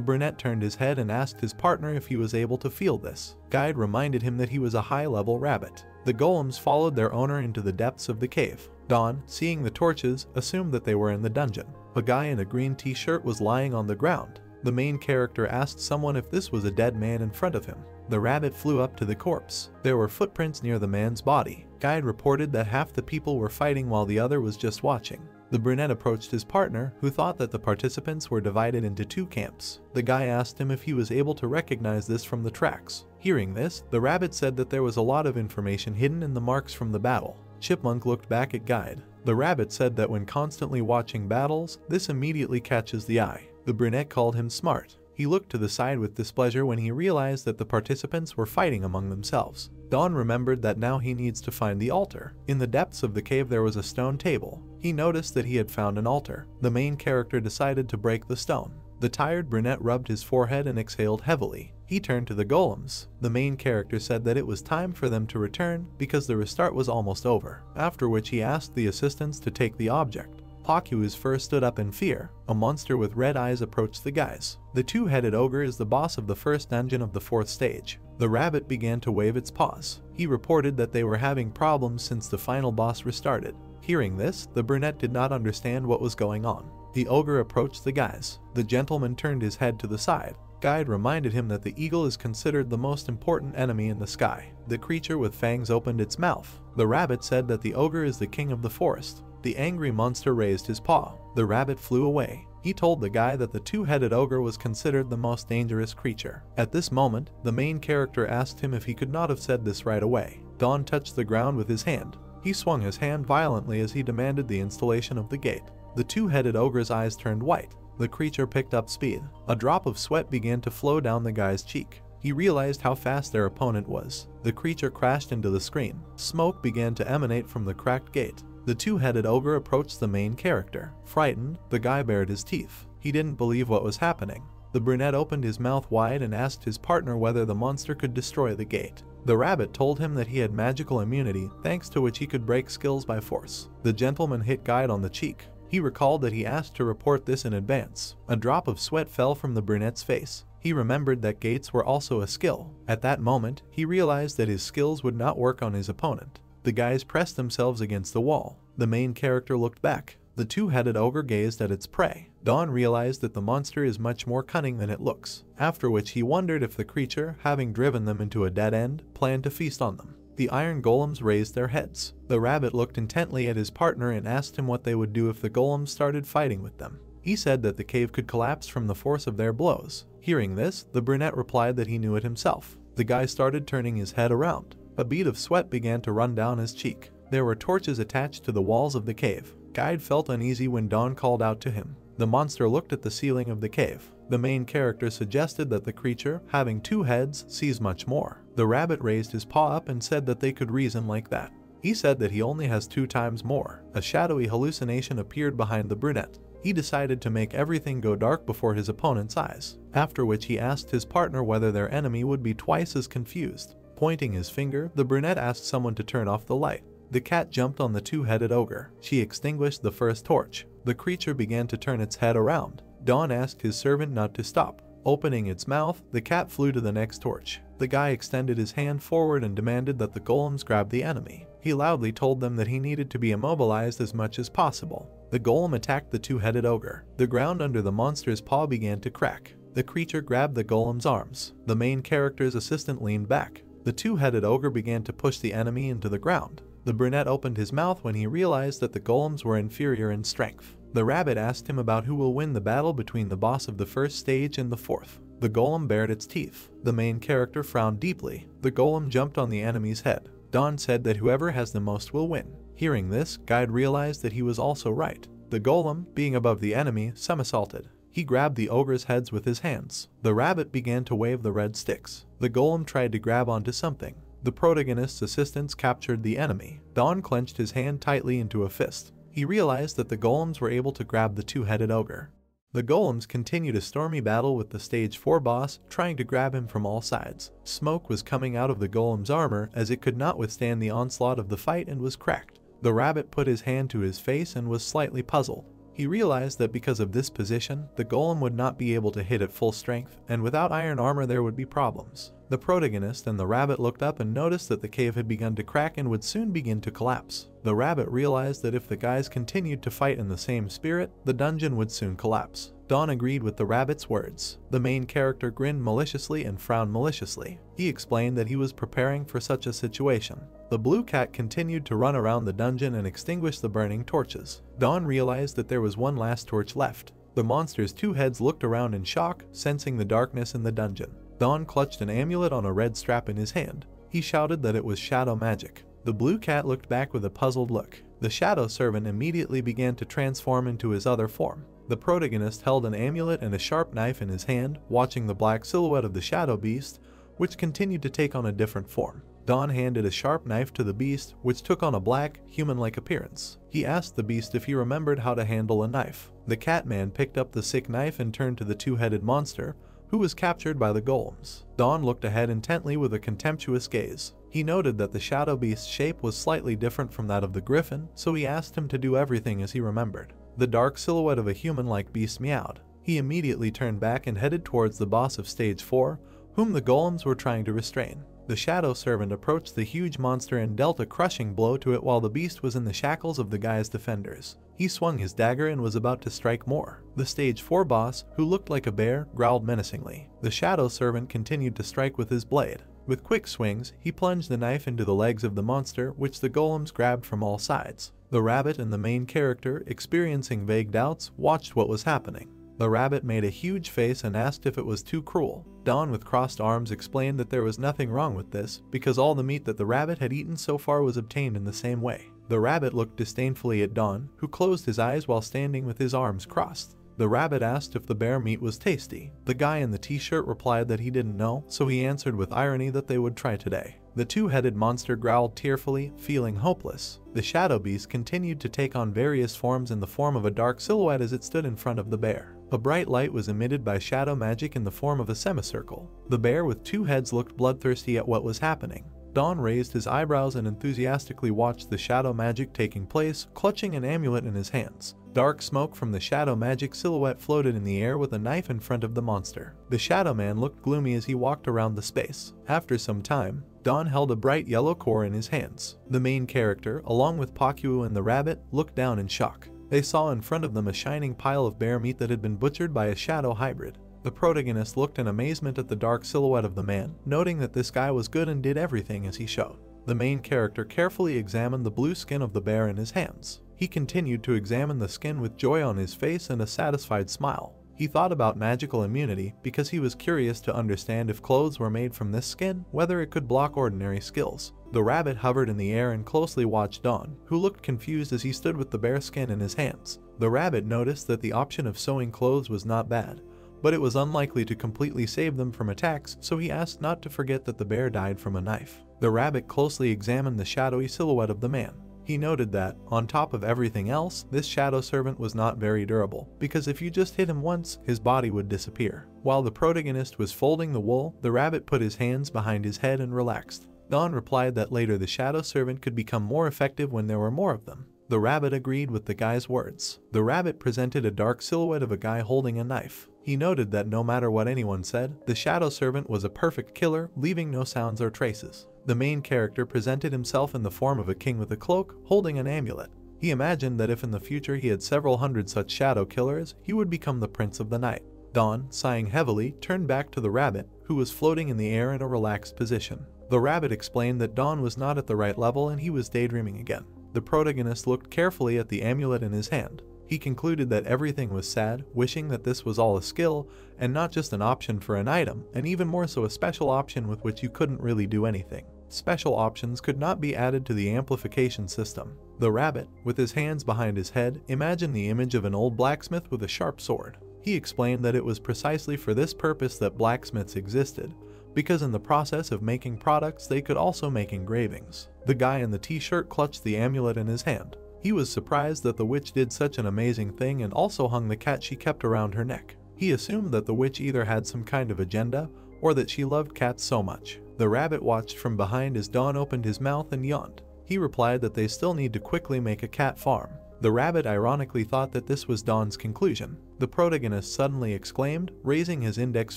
brunette turned his head and asked his partner if he was able to feel this. Guide reminded him that he was a high-level rabbit. The golems followed their owner into the depths of the cave. Dawn, seeing the torches, assumed that they were in the dungeon. A guy in a green t-shirt was lying on the ground. The main character asked someone if this was a dead man in front of him. The rabbit flew up to the corpse. There were footprints near the man's body. Guide reported that half the people were fighting while the other was just watching. The brunette approached his partner, who thought that the participants were divided into 2 camps. The guy asked him if he was able to recognize this from the tracks. Hearing this, the rabbit said that there was a lot of information hidden in the marks from the battle. Chipmunk looked back at Guide. The rabbit said that when constantly watching battles, this immediately catches the eye. The brunette called him smart. He looked to the side with displeasure when he realized that the participants were fighting among themselves. Dawn remembered that now he needs to find the altar. In the depths of the cave there was a stone table. He noticed that he had found an altar. The main character decided to break the stone. The tired brunette rubbed his forehead and exhaled heavily. He turned to the golems. The main character said that it was time for them to return because the restart was almost over, after which he asked the assistants to take the object. Paku's first stood up in fear. A monster with red eyes approached the guys. The two-headed ogre is the boss of the first dungeon of the 4th stage. The rabbit began to wave its paws. He reported that they were having problems since the final boss restarted. Hearing this, the brunette did not understand what was going on. The ogre approached the guys. The gentleman turned his head to the side. Guide reminded him that the eagle is considered the most important enemy in the sky. The creature with fangs opened its mouth. The rabbit said that the ogre is the king of the forest. The angry monster raised his paw. The rabbit flew away. He told the guy that the two-headed ogre was considered the most dangerous creature. At this moment, the main character asked him if he could not have said this right away. Don touched the ground with his hand. He swung his hand violently as he demanded the installation of the gate. The two-headed ogre's eyes turned white. The creature picked up speed. A drop of sweat began to flow down the guy's cheek. He realized how fast their opponent was. The creature crashed into the screen. Smoke began to emanate from the cracked gate. The two-headed ogre approached the main character. Frightened, the guy bared his teeth. He didn't believe what was happening. The brunette opened his mouth wide and asked his partner whether the monster could destroy the gate. The rabbit told him that he had magical immunity, thanks to which he could break skills by force. The gentleman hit Guide on the cheek. He recalled that he asked to report this in advance. A drop of sweat fell from the brunette's face. He remembered that gates were also a skill. At that moment, he realized that his skills would not work on his opponent. The guys pressed themselves against the wall. The main character looked back. The two-headed ogre gazed at its prey. Don realized that the monster is much more cunning than it looks, after which he wondered if the creature, having driven them into a dead end, planned to feast on them. The iron golems raised their heads. The rabbit looked intently at his partner and asked him what they would do if the golems started fighting with them. He said that the cave could collapse from the force of their blows. Hearing this, the brunette replied that he knew it himself. The guy started turning his head around. A bead of sweat began to run down his cheek. There were torches attached to the walls of the cave. Guide felt uneasy when Don called out to him. The monster looked at the ceiling of the cave. The main character suggested that the creature, having 2 heads, sees much more. The rabbit raised his paw up and said that they could reason like that. He said that he only has 2 times more. A shadowy hallucination appeared behind the brunette. He decided to make everything go dark before his opponent's eyes, after which he asked his partner whether their enemy would be twice as confused. Pointing his finger, the brunette asked someone to turn off the light. The cat jumped on the two-headed ogre. She extinguished the first torch. The creature began to turn its head around. Don asked his servant not to stop. Opening its mouth, the cat flew to the next torch. The guy extended his hand forward and demanded that the golems grab the enemy. He loudly told them that he needed to be immobilized as much as possible. The golem attacked the two-headed ogre. The ground under the monster's paw began to crack. The creature grabbed the golem's arms. The main character's assistant leaned back. The two-headed ogre began to push the enemy into the ground. The brunette opened his mouth when he realized that the golems were inferior in strength. The rabbit asked him about who will win the battle between the boss of the first stage and the fourth. The golem bared its teeth. The main character frowned deeply. The golem jumped on the enemy's head. Don said that whoever has the most will win. Hearing this, Guide realized that he was also right. The golem, being above the enemy, somersaulted. He grabbed the ogre's heads with his hands. The rabbit began to wave the red sticks. The golem tried to grab onto something. The protagonist's assistants captured the enemy. Don clenched his hand tightly into a fist. He realized that the golems were able to grab the two-headed ogre. The golems continued a stormy battle with the stage 4 boss, trying to grab him from all sides. Smoke was coming out of the golem's armor as it could not withstand the onslaught of the fight and was cracked. The rabbit put his hand to his face and was slightly puzzled. He realized that because of this position, the golem would not be able to hit at full strength, and without iron armor there would be problems. The protagonist and the rabbit looked up and noticed that the cave had begun to crack and would soon begin to collapse. The rabbit realized that if the guys continued to fight in the same spirit, the dungeon would soon collapse. Don agreed with the rabbit's words. The main character grinned maliciously and frowned maliciously. He explained that he was preparing for such a situation. The blue cat continued to run around the dungeon and extinguish the burning torches. Don realized that there was one last torch left. The monster's 2 heads looked around in shock, sensing the darkness in the dungeon. Don clutched an amulet on a red strap in his hand. He shouted that it was shadow magic. The blue cat looked back with a puzzled look. The shadow servant immediately began to transform into his other form. The protagonist held an amulet and a sharp knife in his hand, watching the black silhouette of the shadow beast, which continued to take on a different form. Don handed a sharp knife to the beast, which took on a black, human-like appearance. He asked the beast if he remembered how to handle a knife. The Catman picked up the sick knife and turned to the two-headed monster, who was captured by the golems. Don looked ahead intently with a contemptuous gaze. He noted that the shadow beast's shape was slightly different from that of the griffin, so he asked him to do everything as he remembered. The dark silhouette of a human-like beast meowed. He immediately turned back and headed towards the boss of Stage 4, whom the golems were trying to restrain. The shadow servant approached the huge monster and dealt a crushing blow to it while the beast was in the shackles of the guy's defenders. He swung his dagger and was about to strike more. The Stage 4 boss, who looked like a bear, growled menacingly. The shadow servant continued to strike with his blade. With quick swings, he plunged the knife into the legs of the monster, which the golems grabbed from all sides. The rabbit and the main character, experiencing vague doubts, watched what was happening. The rabbit made a huge face and asked if it was too cruel. Dawn, with crossed arms, explained that there was nothing wrong with this, because all the meat that the rabbit had eaten so far was obtained in the same way. The rabbit looked disdainfully at Dawn, who closed his eyes while standing with his arms crossed. The rabbit asked if the bear meat was tasty. The guy in the t-shirt replied that he didn't know, so he answered with irony that they would try today. The two-headed monster growled tearfully, feeling hopeless. The shadow beast continued to take on various forms in the form of a dark silhouette as it stood in front of the bear. A bright light was emitted by shadow magic in the form of a semicircle. The bear with two heads looked bloodthirsty at what was happening. Dawn raised his eyebrows and enthusiastically watched the shadow magic taking place, clutching an amulet in his hands. Dark smoke from the shadow magic silhouette floated in the air with a knife in front of the monster. The shadow man looked gloomy as he walked around the space. After some time, Dawn held a bright yellow core in his hands. The main character, along with Pakyu and the rabbit, looked down in shock. They saw in front of them a shining pile of bear meat that had been butchered by a shadow hybrid. The protagonist looked in amazement at the dark silhouette of the man, noting that this guy was good and did everything as he showed. The main character carefully examined the blue skin of the bear in his hands. He continued to examine the skin with joy on his face and a satisfied smile. He thought about magical immunity because he was curious to understand if clothes were made from this skin, whether it could block ordinary skills. The rabbit hovered in the air and closely watched Dawn, who looked confused as he stood with the bear skin in his hands. The rabbit noticed that the option of sewing clothes was not bad, but it was unlikely to completely save them from attacks, so he asked not to forget that the bear died from a knife. The rabbit closely examined the shadowy silhouette of the man. He noted that, on top of everything else, this shadow servant was not very durable, because if you just hit him once, his body would disappear. While the protagonist was folding the wool, the rabbit put his hands behind his head and relaxed. Dawn replied that later the shadow servant could become more effective when there were more of them. The rabbit agreed with the guy's words. The rabbit presented a dark silhouette of a guy holding a knife. He noted that no matter what anyone said, the shadow servant was a perfect killer, leaving no sounds or traces. The main character presented himself in the form of a king with a cloak, holding an amulet. He imagined that if in the future he had several hundred such shadow killers, he would become the prince of the night. Dawn, sighing heavily, turned back to the rabbit, who was floating in the air in a relaxed position. The rabbit explained that Dawn was not at the right level and he was daydreaming again. The protagonist looked carefully at the amulet in his hand. He concluded that everything was sad, wishing that this was all a skill, and not just an option for an item, and even more so a special option with which you couldn't really do anything. Special options could not be added to the amplification system. The rabbit, with his hands behind his head, imagined the image of an old blacksmith with a sharp sword. He explained that it was precisely for this purpose that blacksmiths existed, because in the process of making products they could also make engravings. The guy in the t-shirt clutched the amulet in his hand. He was surprised that the witch did such an amazing thing and also hung the cat she kept around her neck. He assumed that the witch either had some kind of agenda or that she loved cats so much. The rabbit watched from behind as Dawn opened his mouth and yawned. He replied that they still need to quickly make a cat farm. The rabbit ironically thought that this was Dawn's conclusion. The protagonist suddenly exclaimed, raising his index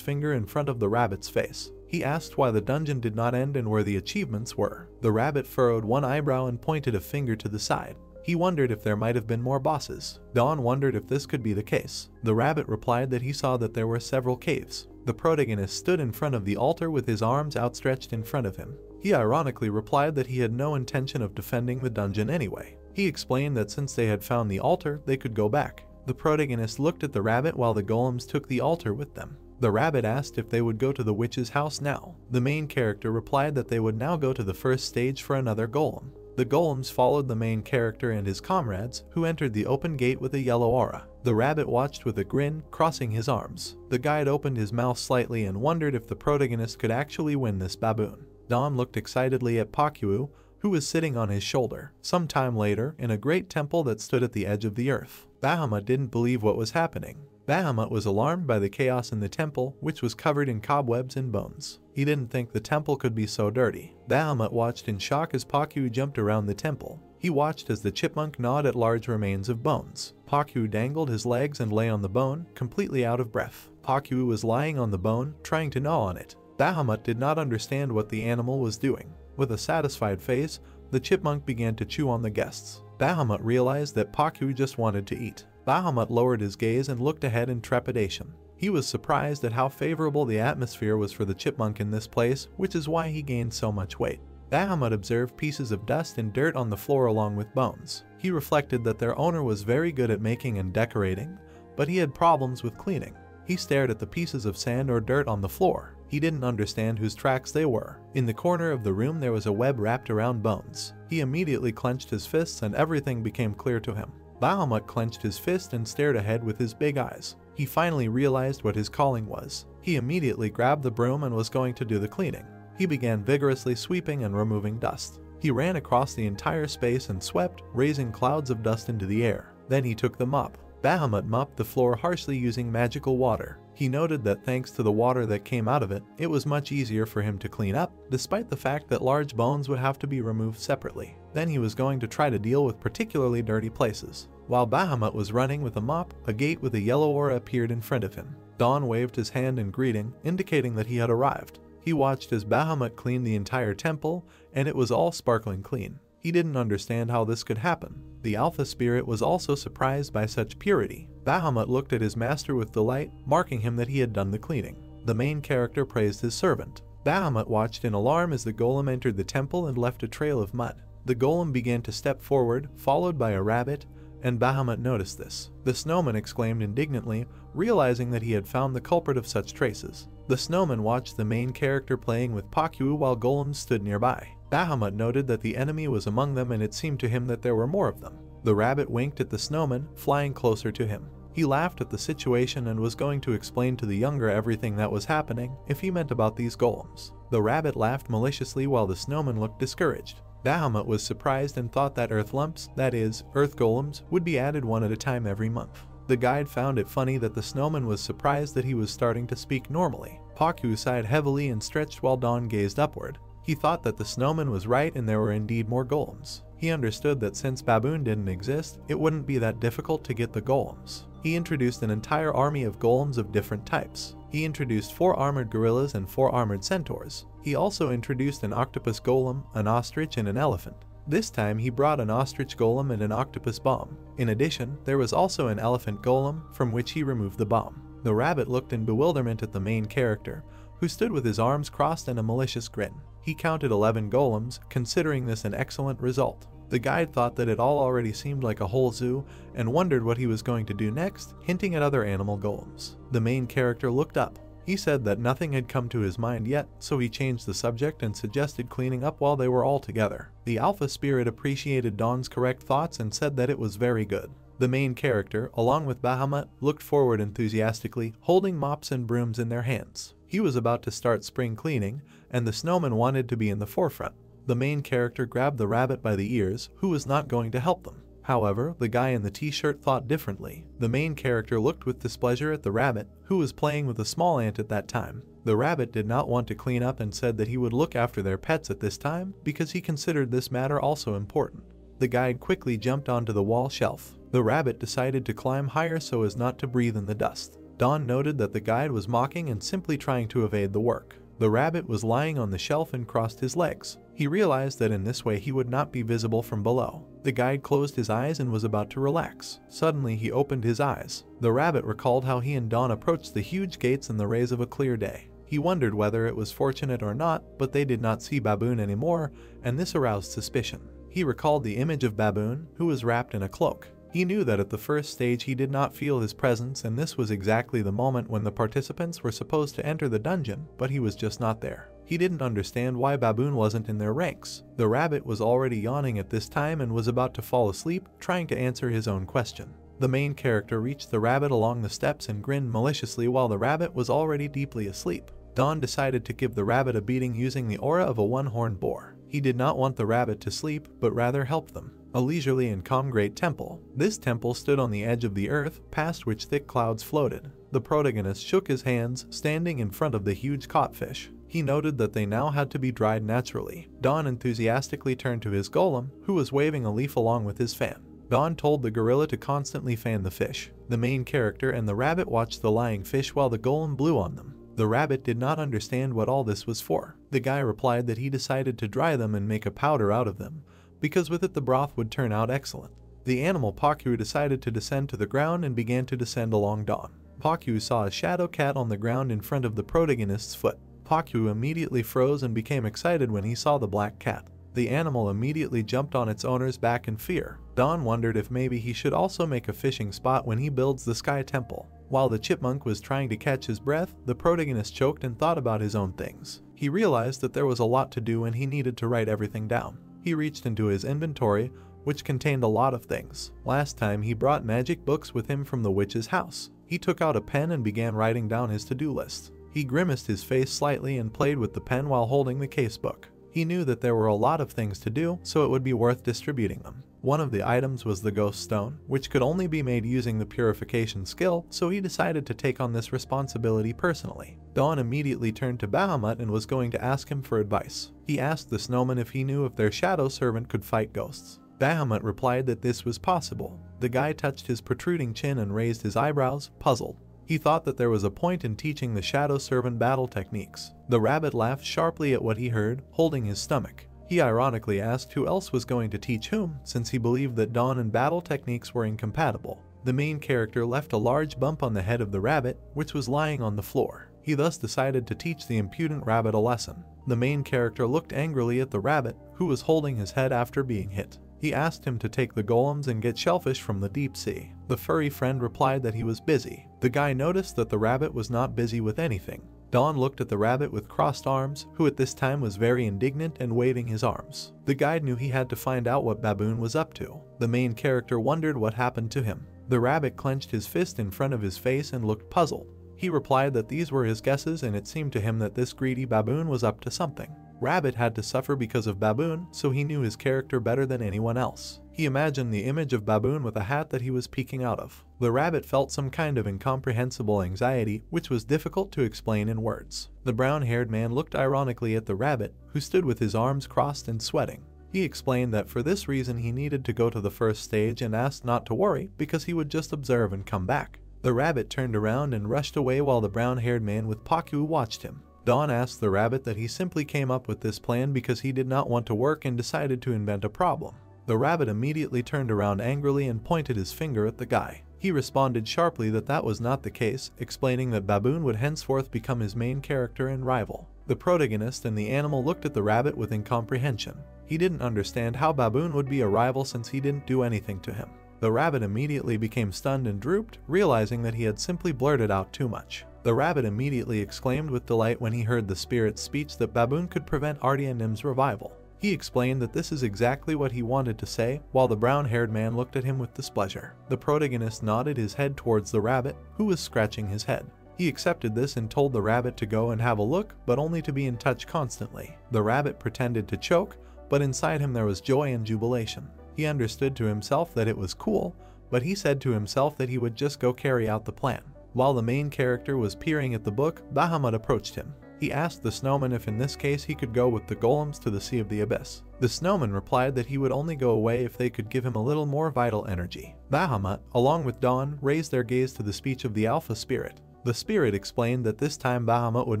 finger in front of the rabbit's face. He asked why the dungeon did not end and where the achievements were. The rabbit furrowed one eyebrow and pointed a finger to the side. He wondered if there might have been more bosses. Dawn wondered if this could be the case. The rabbit replied that he saw that there were several caves. The protagonist stood in front of the altar with his arms outstretched in front of him. He ironically replied that he had no intention of defending the dungeon anyway. He explained that since they had found the altar, they could go back. The protagonist looked at the rabbit while the golems took the altar with them. The rabbit asked if they would go to the witch's house now. The main character replied that they would now go to the first stage for another golem. The golems followed the main character and his comrades, who entered the open gate with a yellow aura. The rabbit watched with a grin, crossing his arms. The guide opened his mouth slightly and wondered if the protagonist could actually win this baboon. Dawn looked excitedly at Pakyu, who was sitting on his shoulder. Some time later, in a great temple that stood at the edge of the earth, Bahamut didn't believe what was happening. Bahamut was alarmed by the chaos in the temple, which was covered in cobwebs and bones. He didn't think the temple could be so dirty. Bahamut watched in shock as Pakyu jumped around the temple. He watched as the chipmunk gnawed at large remains of bones. Pakyu dangled his legs and lay on the bone, completely out of breath. Pakyu was lying on the bone, trying to gnaw on it. Bahamut did not understand what the animal was doing. With a satisfied face, the chipmunk began to chew on the guests. Bahamut realized that Pakyu just wanted to eat. Bahamut lowered his gaze and looked ahead in trepidation. He was surprised at how favorable the atmosphere was for the chipmunk in this place, which is why he gained so much weight. Bahamut observed pieces of dust and dirt on the floor along with bones. He reflected that their owner was very good at making and decorating, but he had problems with cleaning. He stared at the pieces of sand or dirt on the floor. He didn't understand whose tracks they were. In the corner of the room there was a web wrapped around bones. He immediately clenched his fists and everything became clear to him. Bahamut clenched his fist and stared ahead with his big eyes. He finally realized what his calling was. He immediately grabbed the broom and was going to do the cleaning. He began vigorously sweeping and removing dust. He ran across the entire space and swept, raising clouds of dust into the air. Then he took the mop. Bahamut mopped the floor harshly using magical water. He noted that thanks to the water that came out of it, it was much easier for him to clean up, despite the fact that large bones would have to be removed separately. Then he was going to try to deal with particularly dirty places. While Bahamut was running with a mop, a gate with a yellow aura appeared in front of him. Don waved his hand in greeting, indicating that he had arrived. He watched as Bahamut cleaned the entire temple, and it was all sparkling clean. He didn't understand how this could happen. The Alpha Spirit was also surprised by such purity. Bahamut looked at his master with delight, marking him that he had done the cleaning. The main character praised his servant. Bahamut watched in alarm as the golem entered the temple and left a trail of mud. The golem began to step forward, followed by a rabbit, and Bahamut noticed this. The snowman exclaimed indignantly, realizing that he had found the culprit of such traces. The snowman watched the main character playing with Pakyu while golems stood nearby. Bahamut noted that the enemy was among them and it seemed to him that there were more of them. The rabbit winked at the snowman, flying closer to him. He laughed at the situation and was going to explain to the younger everything that was happening if he meant about these golems. The rabbit laughed maliciously while the snowman looked discouraged. Bahamut was surprised and thought that earth lumps, that is, earth golems, would be added one at a time every month. The guide found it funny that the snowman was surprised that he was starting to speak normally. Pakyu sighed heavily and stretched while Don gazed upward. He thought that the snowman was right and there were indeed more golems. He understood that since baboon didn't exist, it wouldn't be that difficult to get the golems. He introduced an entire army of golems of different types. He introduced 4 armored gorillas and 4 armored centaurs. He also introduced an octopus golem, an ostrich, and an elephant. This time he brought an ostrich golem and an octopus bomb. In addition, there was also an elephant golem, from which he removed the bomb. The rabbit looked in bewilderment at the main character, who stood with his arms crossed and a malicious grin. He counted 11 golems, considering this an excellent result. The guide thought that it all already seemed like a whole zoo and wondered what he was going to do next, hinting at other animal golems. The main character looked up. He said that nothing had come to his mind yet, so he changed the subject and suggested cleaning up while they were all together. The Alpha Spirit appreciated Don's correct thoughts and said that it was very good. The main character, along with Bahamut, looked forward enthusiastically, holding mops and brooms in their hands. He was about to start spring cleaning, and the snowman wanted to be in the forefront. The main character grabbed the rabbit by the ears, who was not going to help them. However, the guy in the t-shirt thought differently. The main character looked with displeasure at the rabbit, who was playing with a small ant at that time. The rabbit did not want to clean up and said that he would look after their pets at this time because he considered this matter also important. The guide quickly jumped onto the wall shelf. The rabbit decided to climb higher so as not to breathe in the dust. Don noted that the guide was mocking and simply trying to evade the work. The rabbit was lying on the shelf and crossed his legs. He realized that in this way he would not be visible from below. The guide closed his eyes and was about to relax. Suddenly he opened his eyes. The rabbit recalled how he and Don approached the huge gates in the rays of a clear day. He wondered whether it was fortunate or not, but they did not see Baboon anymore, and this aroused suspicion. He recalled the image of Baboon, who was wrapped in a cloak. He knew that at the first stage he did not feel his presence, and this was exactly the moment when the participants were supposed to enter the dungeon, but he was just not there. He didn't understand why Baboon wasn't in their ranks. The rabbit was already yawning at this time and was about to fall asleep, trying to answer his own question. The main character reached the rabbit along the steps and grinned maliciously while the rabbit was already deeply asleep. Don decided to give the rabbit a beating using the aura of a one-horned boar. He did not want the rabbit to sleep, but rather help them. A leisurely and calm great temple. This temple stood on the edge of the earth, past which thick clouds floated. The protagonist shook his hands, standing in front of the huge caught fish. He noted that they now had to be dried naturally. Don enthusiastically turned to his golem, who was waving a leaf along with his fan. Don told the gorilla to constantly fan the fish. The main character and the rabbit watched the lying fish while the golem blew on them. The rabbit did not understand what all this was for. The guy replied that he decided to dry them and make a powder out of them, because with it the broth would turn out excellent. The animal Pakyu decided to descend to the ground and began to descend along Don. Pakyu saw a shadow cat on the ground in front of the protagonist's foot. Pakyu immediately froze and became excited when he saw the black cat. The animal immediately jumped on its owner's back in fear. Don wondered if maybe he should also make a fishing spot when he builds the Sky Temple. While the chipmunk was trying to catch his breath, the protagonist choked and thought about his own things. He realized that there was a lot to do and he needed to write everything down. He reached into his inventory, which contained a lot of things. Last time he brought magic books with him from the witch's house. He took out a pen and began writing down his to-do list. He grimaced his face slightly and played with the pen while holding the casebook. He knew that there were a lot of things to do, so it would be worth distributing them. One of the items was the ghost stone, which could only be made using the purification skill, so he decided to take on this responsibility personally. Don immediately turned to Bahamut and was going to ask him for advice. He asked the snowman if he knew if their shadow servant could fight ghosts. Bahamut replied that this was possible. The guy touched his protruding chin and raised his eyebrows, puzzled. He thought that there was a point in teaching the shadow servant battle techniques. The rabbit laughed sharply at what he heard, holding his stomach. He ironically asked who else was going to teach whom, since he believed that Don and battle techniques were incompatible. The main character left a large bump on the head of the rabbit, which was lying on the floor. He thus decided to teach the impudent rabbit a lesson. The main character looked angrily at the rabbit, who was holding his head after being hit. He asked him to take the golems and get shellfish from the deep sea. The furry friend replied that he was busy. The guy noticed that the rabbit was not busy with anything. Don looked at the rabbit with crossed arms, who at this time was very indignant and waving his arms. The guide knew he had to find out what Baboon was up to. The main character wondered what happened to him. The rabbit clenched his fist in front of his face and looked puzzled. He replied that these were his guesses and it seemed to him that this greedy baboon was up to something. Rabbit had to suffer because of Baboon, so he knew his character better than anyone else. He imagined the image of Baboon with a hat that he was peeking out of. The rabbit felt some kind of incomprehensible anxiety, which was difficult to explain in words. The brown-haired man looked ironically at the rabbit, who stood with his arms crossed and sweating. He explained that for this reason he needed to go to the first stage and asked not to worry because he would just observe and come back. The rabbit turned around and rushed away while the brown-haired man with Pakyu watched him. Don asked the rabbit that he simply came up with this plan because he did not want to work and decided to invent a problem. The rabbit immediately turned around angrily and pointed his finger at the guy. He responded sharply that that was not the case, explaining that Baboon would henceforth become his main character and rival. The protagonist and the animal looked at the rabbit with incomprehension. He didn't understand how Baboon would be a rival since he didn't do anything to him. The rabbit immediately became stunned and drooped, realizing that he had simply blurted out too much. The rabbit immediately exclaimed with delight when he heard the spirit's speech that Baboon could prevent Ardianim's revival. He explained that this is exactly what he wanted to say, while the brown-haired man looked at him with displeasure. The protagonist nodded his head towards the rabbit, who was scratching his head. He accepted this and told the rabbit to go and have a look, but only to be in touch constantly. The rabbit pretended to choke, but inside him there was joy and jubilation. He understood to himself that it was cool, but he said to himself that he would just go carry out the plan. While the main character was peering at the book, Bahamut approached him. He asked the snowman if in this case he could go with the golems to the Sea of the Abyss. The snowman replied that he would only go away if they could give him a little more vital energy. Bahamut, along with Don, raised their gaze to the speech of the Alpha Spirit. The spirit explained that this time Bahamut would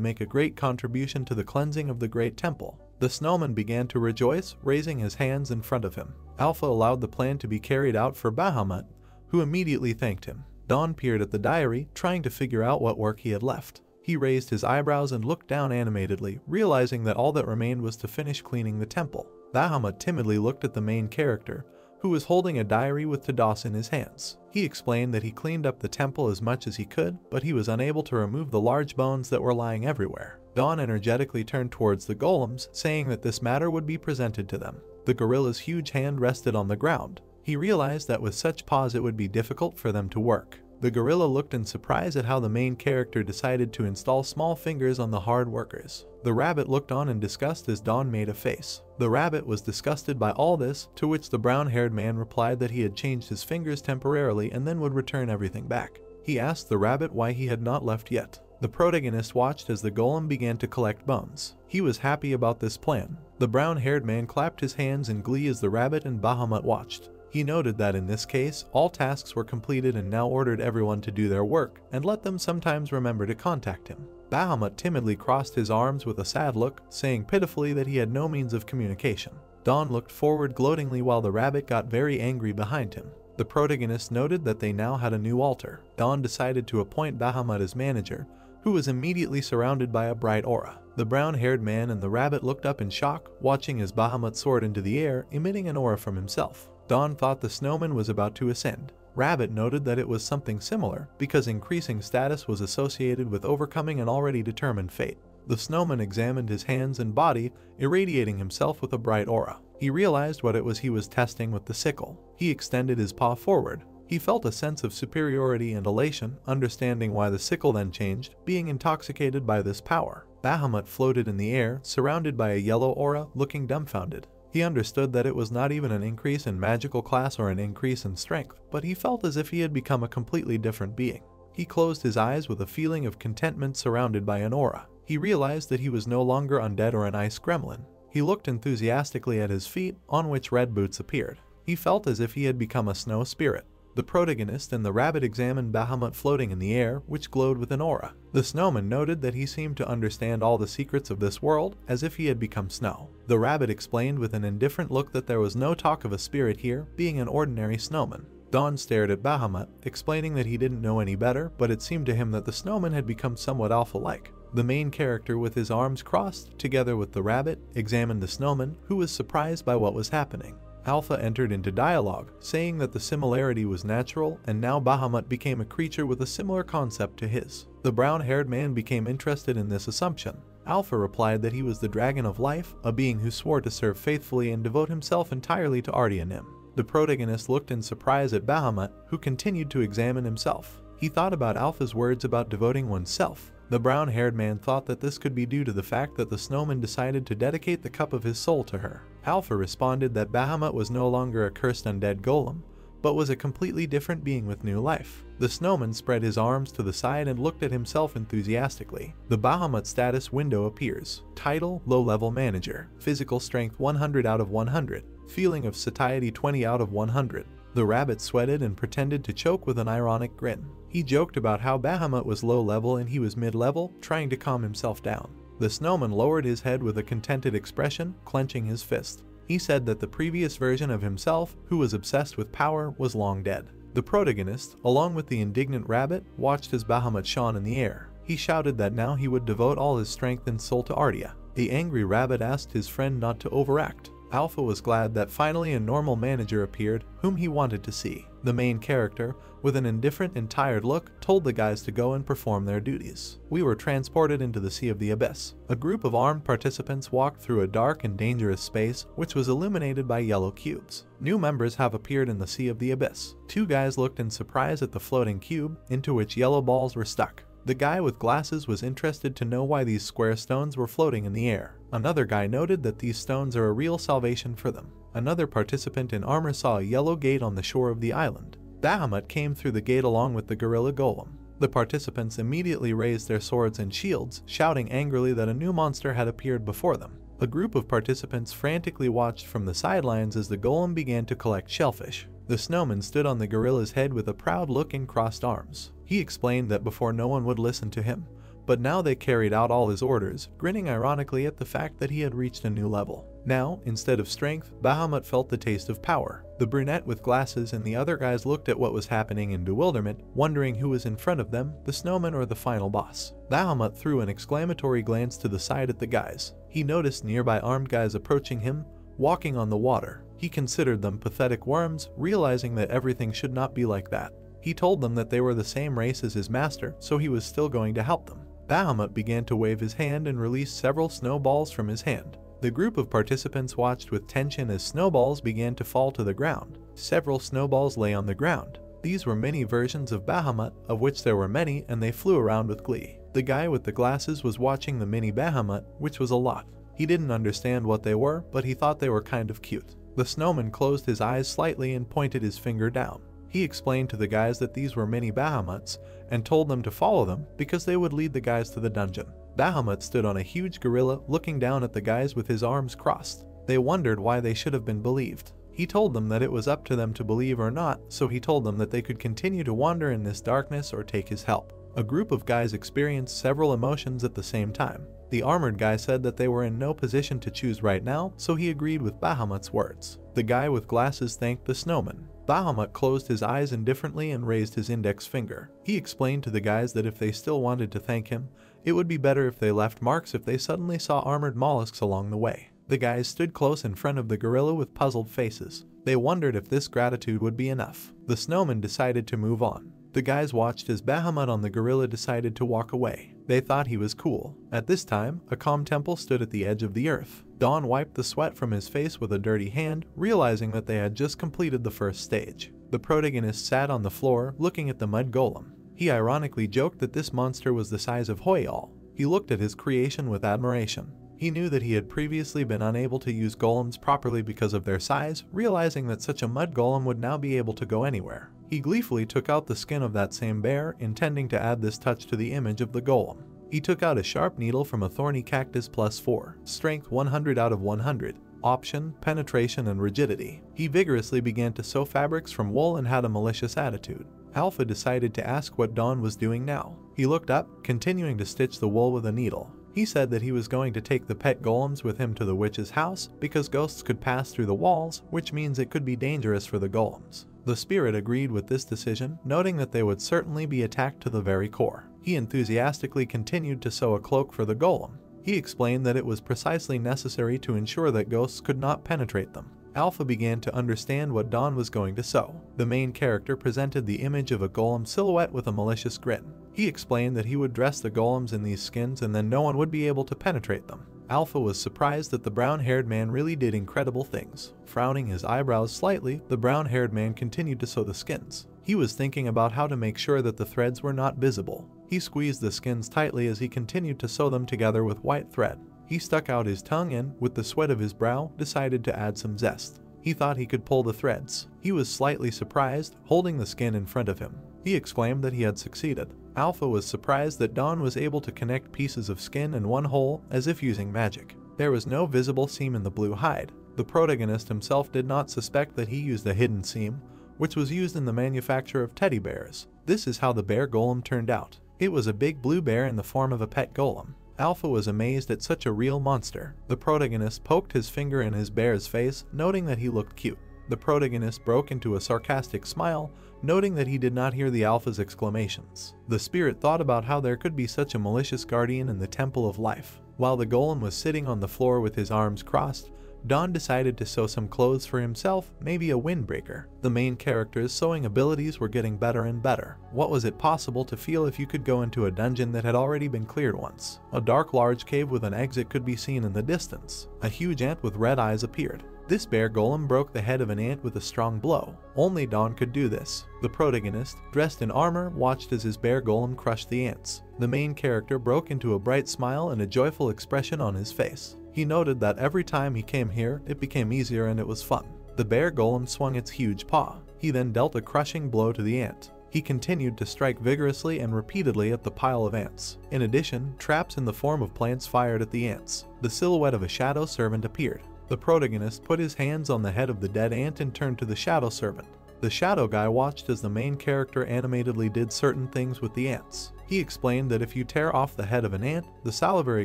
make a great contribution to the cleansing of the Great Temple. The snowman began to rejoice, raising his hands in front of him. Alpha allowed the plan to be carried out for Bahamut, who immediately thanked him. Don peered at the diary, trying to figure out what work he had left. He raised his eyebrows and looked down animatedly, realizing that all that remained was to finish cleaning the temple. Bahamut timidly looked at the main character, who was holding a diary with Tadas in his hands. He explained that he cleaned up the temple as much as he could, but he was unable to remove the large bones that were lying everywhere. Don energetically turned towards the golems, saying that this matter would be presented to them. The gorilla's huge hand rested on the ground. He realized that with such paws it would be difficult for them to work. The gorilla looked in surprise at how the main character decided to install small fingers on the hard workers. The rabbit looked on in disgust as Don made a face. The rabbit was disgusted by all this, to which the brown-haired man replied that he had changed his fingers temporarily and then would return everything back. He asked the rabbit why he had not left yet. The protagonist watched as the golem began to collect bones. He was happy about this plan. The brown-haired man clapped his hands in glee as the rabbit and Bahamut watched. He noted that in this case, all tasks were completed and now ordered everyone to do their work and let them sometimes remember to contact him. Bahamut timidly crossed his arms with a sad look, saying pitifully that he had no means of communication. Don looked forward gloatingly while the rabbit got very angry behind him. The protagonist noted that they now had a new altar. Don decided to appoint Bahamut as manager, who was immediately surrounded by a bright aura. The brown-haired man and the rabbit looked up in shock, watching as Bahamut soared into the air, emitting an aura from himself. Don thought the snowman was about to ascend. Rabbit noted that it was something similar, because increasing status was associated with overcoming an already determined fate. The snowman examined his hands and body, irradiating himself with a bright aura. He realized what it was he was testing with the sickle. He extended his paw forward. He felt a sense of superiority and elation, understanding why the sickle then changed, being intoxicated by this power. Bahamut floated in the air, surrounded by a yellow aura, looking dumbfounded. He understood that it was not even an increase in magical class or an increase in strength, but he felt as if he had become a completely different being. He closed his eyes with a feeling of contentment surrounded by an aura. He realized that he was no longer undead or an ice gremlin. He looked enthusiastically at his feet, on which red boots appeared. He felt as if he had become a snow spirit. The protagonist and the rabbit examined Bahamut floating in the air, which glowed with an aura. The snowman noted that he seemed to understand all the secrets of this world, as if he had become snow. The rabbit explained with an indifferent look that there was no talk of a spirit here, being an ordinary snowman. Don stared at Bahamut, explaining that he didn't know any better, but it seemed to him that the snowman had become somewhat alpha-like. The main character, with his arms crossed, together with the rabbit, examined the snowman, who was surprised by what was happening. Alpha entered into dialogue, saying that the similarity was natural, and now Bahamut became a creature with a similar concept to his. The brown-haired man became interested in this assumption. Alpha replied that he was the Dragon of Life, a being who swore to serve faithfully and devote himself entirely to Ardianim. The protagonist looked in surprise at Bahamut, who continued to examine himself. He thought about Alpha's words about devoting oneself. The brown-haired man thought that this could be due to the fact that the snowman decided to dedicate the cup of his soul to her. Alpha responded that Bahamut was no longer a cursed undead golem, but was a completely different being with new life. The snowman spread his arms to the side and looked at himself enthusiastically. The Bahamut status window appears. Title: Low-Level Manager. Physical Strength 100 out of 100. Feeling of Satiety 20 out of 100. The rabbit sweated and pretended to choke with an ironic grin. He joked about how Bahamut was low level and he was mid-level, trying to calm himself down. The snowman lowered his head with a contented expression, clenching his fist. He said that the previous version of himself, who was obsessed with power, was long dead. The protagonist, along with the indignant rabbit, watched as Bahamut shone in the air. He shouted that now he would devote all his strength and soul to Ardia. The angry rabbit asked his friend not to overact. Alpha was glad that finally a normal manager appeared, whom he wanted to see. The main character, with an indifferent and tired look, told the guys to go and perform their duties. We were transported into the Sea of the Abyss. A group of armed participants walked through a dark and dangerous space, which was illuminated by yellow cubes. New members have appeared in the Sea of the Abyss. Two guys looked in surprise at the floating cube, into which yellow balls were stuck. The guy with glasses was interested to know why these square stones were floating in the air. Another guy noted that these stones are a real salvation for them. Another participant in armor saw a yellow gate on the shore of the island. Bahamut came through the gate along with the gorilla golem. The participants immediately raised their swords and shields, shouting angrily that a new monster had appeared before them. A group of participants frantically watched from the sidelines as the golem began to collect shellfish. The snowman stood on the gorilla's head with a proud look and crossed arms. He explained that before no one would listen to him, but now they carried out all his orders, grinning ironically at the fact that he had reached a new level. Now, instead of strength, Bahamut felt the taste of power. The brunette with glasses and the other guys looked at what was happening in bewilderment, wondering who was in front of them, the snowman or the final boss. Bahamut threw an exclamatory glance to the side at the guys. He noticed nearby armed guys approaching him, walking on the water. He considered them pathetic worms, realizing that everything should not be like that. He told them that they were the same race as his master, so he was still going to help them. Bahamut began to wave his hand and released several snowballs from his hand. The group of participants watched with tension as snowballs began to fall to the ground. Several snowballs lay on the ground. These were mini versions of Bahamut, of which there were many, and they flew around with glee. The guy with the glasses was watching the mini Bahamut, which was a lot. He didn't understand what they were, but he thought they were kind of cute. The snowman closed his eyes slightly and pointed his finger down. He explained to the guys that these were mini Bahamut's and told them to follow them because they would lead the guys to the dungeon. Bahamut stood on a huge gorilla looking down at the guys with his arms crossed. They wondered why they should have been believed. He told them that it was up to them to believe or not, so he told them that they could continue to wander in this darkness or take his help. A group of guys experienced several emotions at the same time. The armored guy said that they were in no position to choose right now, so he agreed with Bahamut's words. The guy with glasses thanked the snowman. Bahamut closed his eyes indifferently and raised his index finger. He explained to the guys that if they still wanted to thank him, it would be better if they left marks if they suddenly saw armored mollusks along the way. The guys stood close in front of the gorilla with puzzled faces. They wondered if this gratitude would be enough. The snowman decided to move on. The guys watched as Bahamut on the gorilla decided to walk away. They thought he was cool. At this time, a calm temple stood at the edge of the earth. Don wiped the sweat from his face with a dirty hand, realizing that they had just completed the first stage. The protagonist sat on the floor, looking at the mud golem. He ironically joked that this monster was the size of Hoyal. He looked at his creation with admiration. He knew that he had previously been unable to use golems properly because of their size, realizing that such a mud golem would now be able to go anywhere. He gleefully took out the skin of that same bear, intending to add this touch to the image of the golem. He took out a sharp needle from a thorny cactus +4, strength 100 out of 100, option, penetration and rigidity. He vigorously began to sew fabrics from wool and had a malicious attitude. Alpha decided to ask what Don was doing now. He looked up, continuing to stitch the wool with a needle. He said that he was going to take the pet golems with him to the witch's house because ghosts could pass through the walls, which means it could be dangerous for the golems. The spirit agreed with this decision, noting that they would certainly be attacked to the very core. He enthusiastically continued to sew a cloak for the golem. He explained that it was precisely necessary to ensure that ghosts could not penetrate them. Alpha began to understand what Don was going to sew. The main character presented the image of a golem silhouette with a malicious grin. He explained that he would dress the golems in these skins and then no one would be able to penetrate them. Alpha was surprised that the brown-haired man really did incredible things. Frowning his eyebrows slightly, the brown-haired man continued to sew the skins. He was thinking about how to make sure that the threads were not visible. He squeezed the skins tightly as he continued to sew them together with white thread. He stuck out his tongue and, with the sweat of his brow, decided to add some zest. He thought he could pull the threads. He was slightly surprised, holding the skin in front of him. He exclaimed that he had succeeded. Alpha was surprised that Don was able to connect pieces of skin in one whole, as if using magic. There was no visible seam in the blue hide. The protagonist himself did not suspect that he used a hidden seam, which was used in the manufacture of teddy bears. This is how the bear golem turned out. It was a big blue bear in the form of a pet golem. Alpha was amazed at such a real monster. The protagonist poked his finger in his bear's face, noting that he looked cute. The protagonist broke into a sarcastic smile, noting that he did not hear the Alpha's exclamations. The spirit thought about how there could be such a malicious guardian in the Temple of Life. While the golem was sitting on the floor with his arms crossed, Don decided to sew some clothes for himself, maybe a windbreaker. The main character's sewing abilities were getting better and better. What was it possible to feel if you could go into a dungeon that had already been cleared once? A dark large cave with an exit could be seen in the distance. A huge ant with red eyes appeared. This bear golem broke the head of an ant with a strong blow. Only Don could do this. The protagonist, dressed in armor, watched as his bear golem crushed the ants. The main character broke into a bright smile and a joyful expression on his face. He noted that every time he came here, it became easier and it was fun. The bear golem swung its huge paw. He then dealt a crushing blow to the ant. He continued to strike vigorously and repeatedly at the pile of ants. In addition, traps in the form of plants fired at the ants. The silhouette of a shadow servant appeared. The protagonist put his hands on the head of the dead ant and turned to the shadow servant. The shadow guy watched as the main character animatedly did certain things with the ants. He explained that if you tear off the head of an ant, the salivary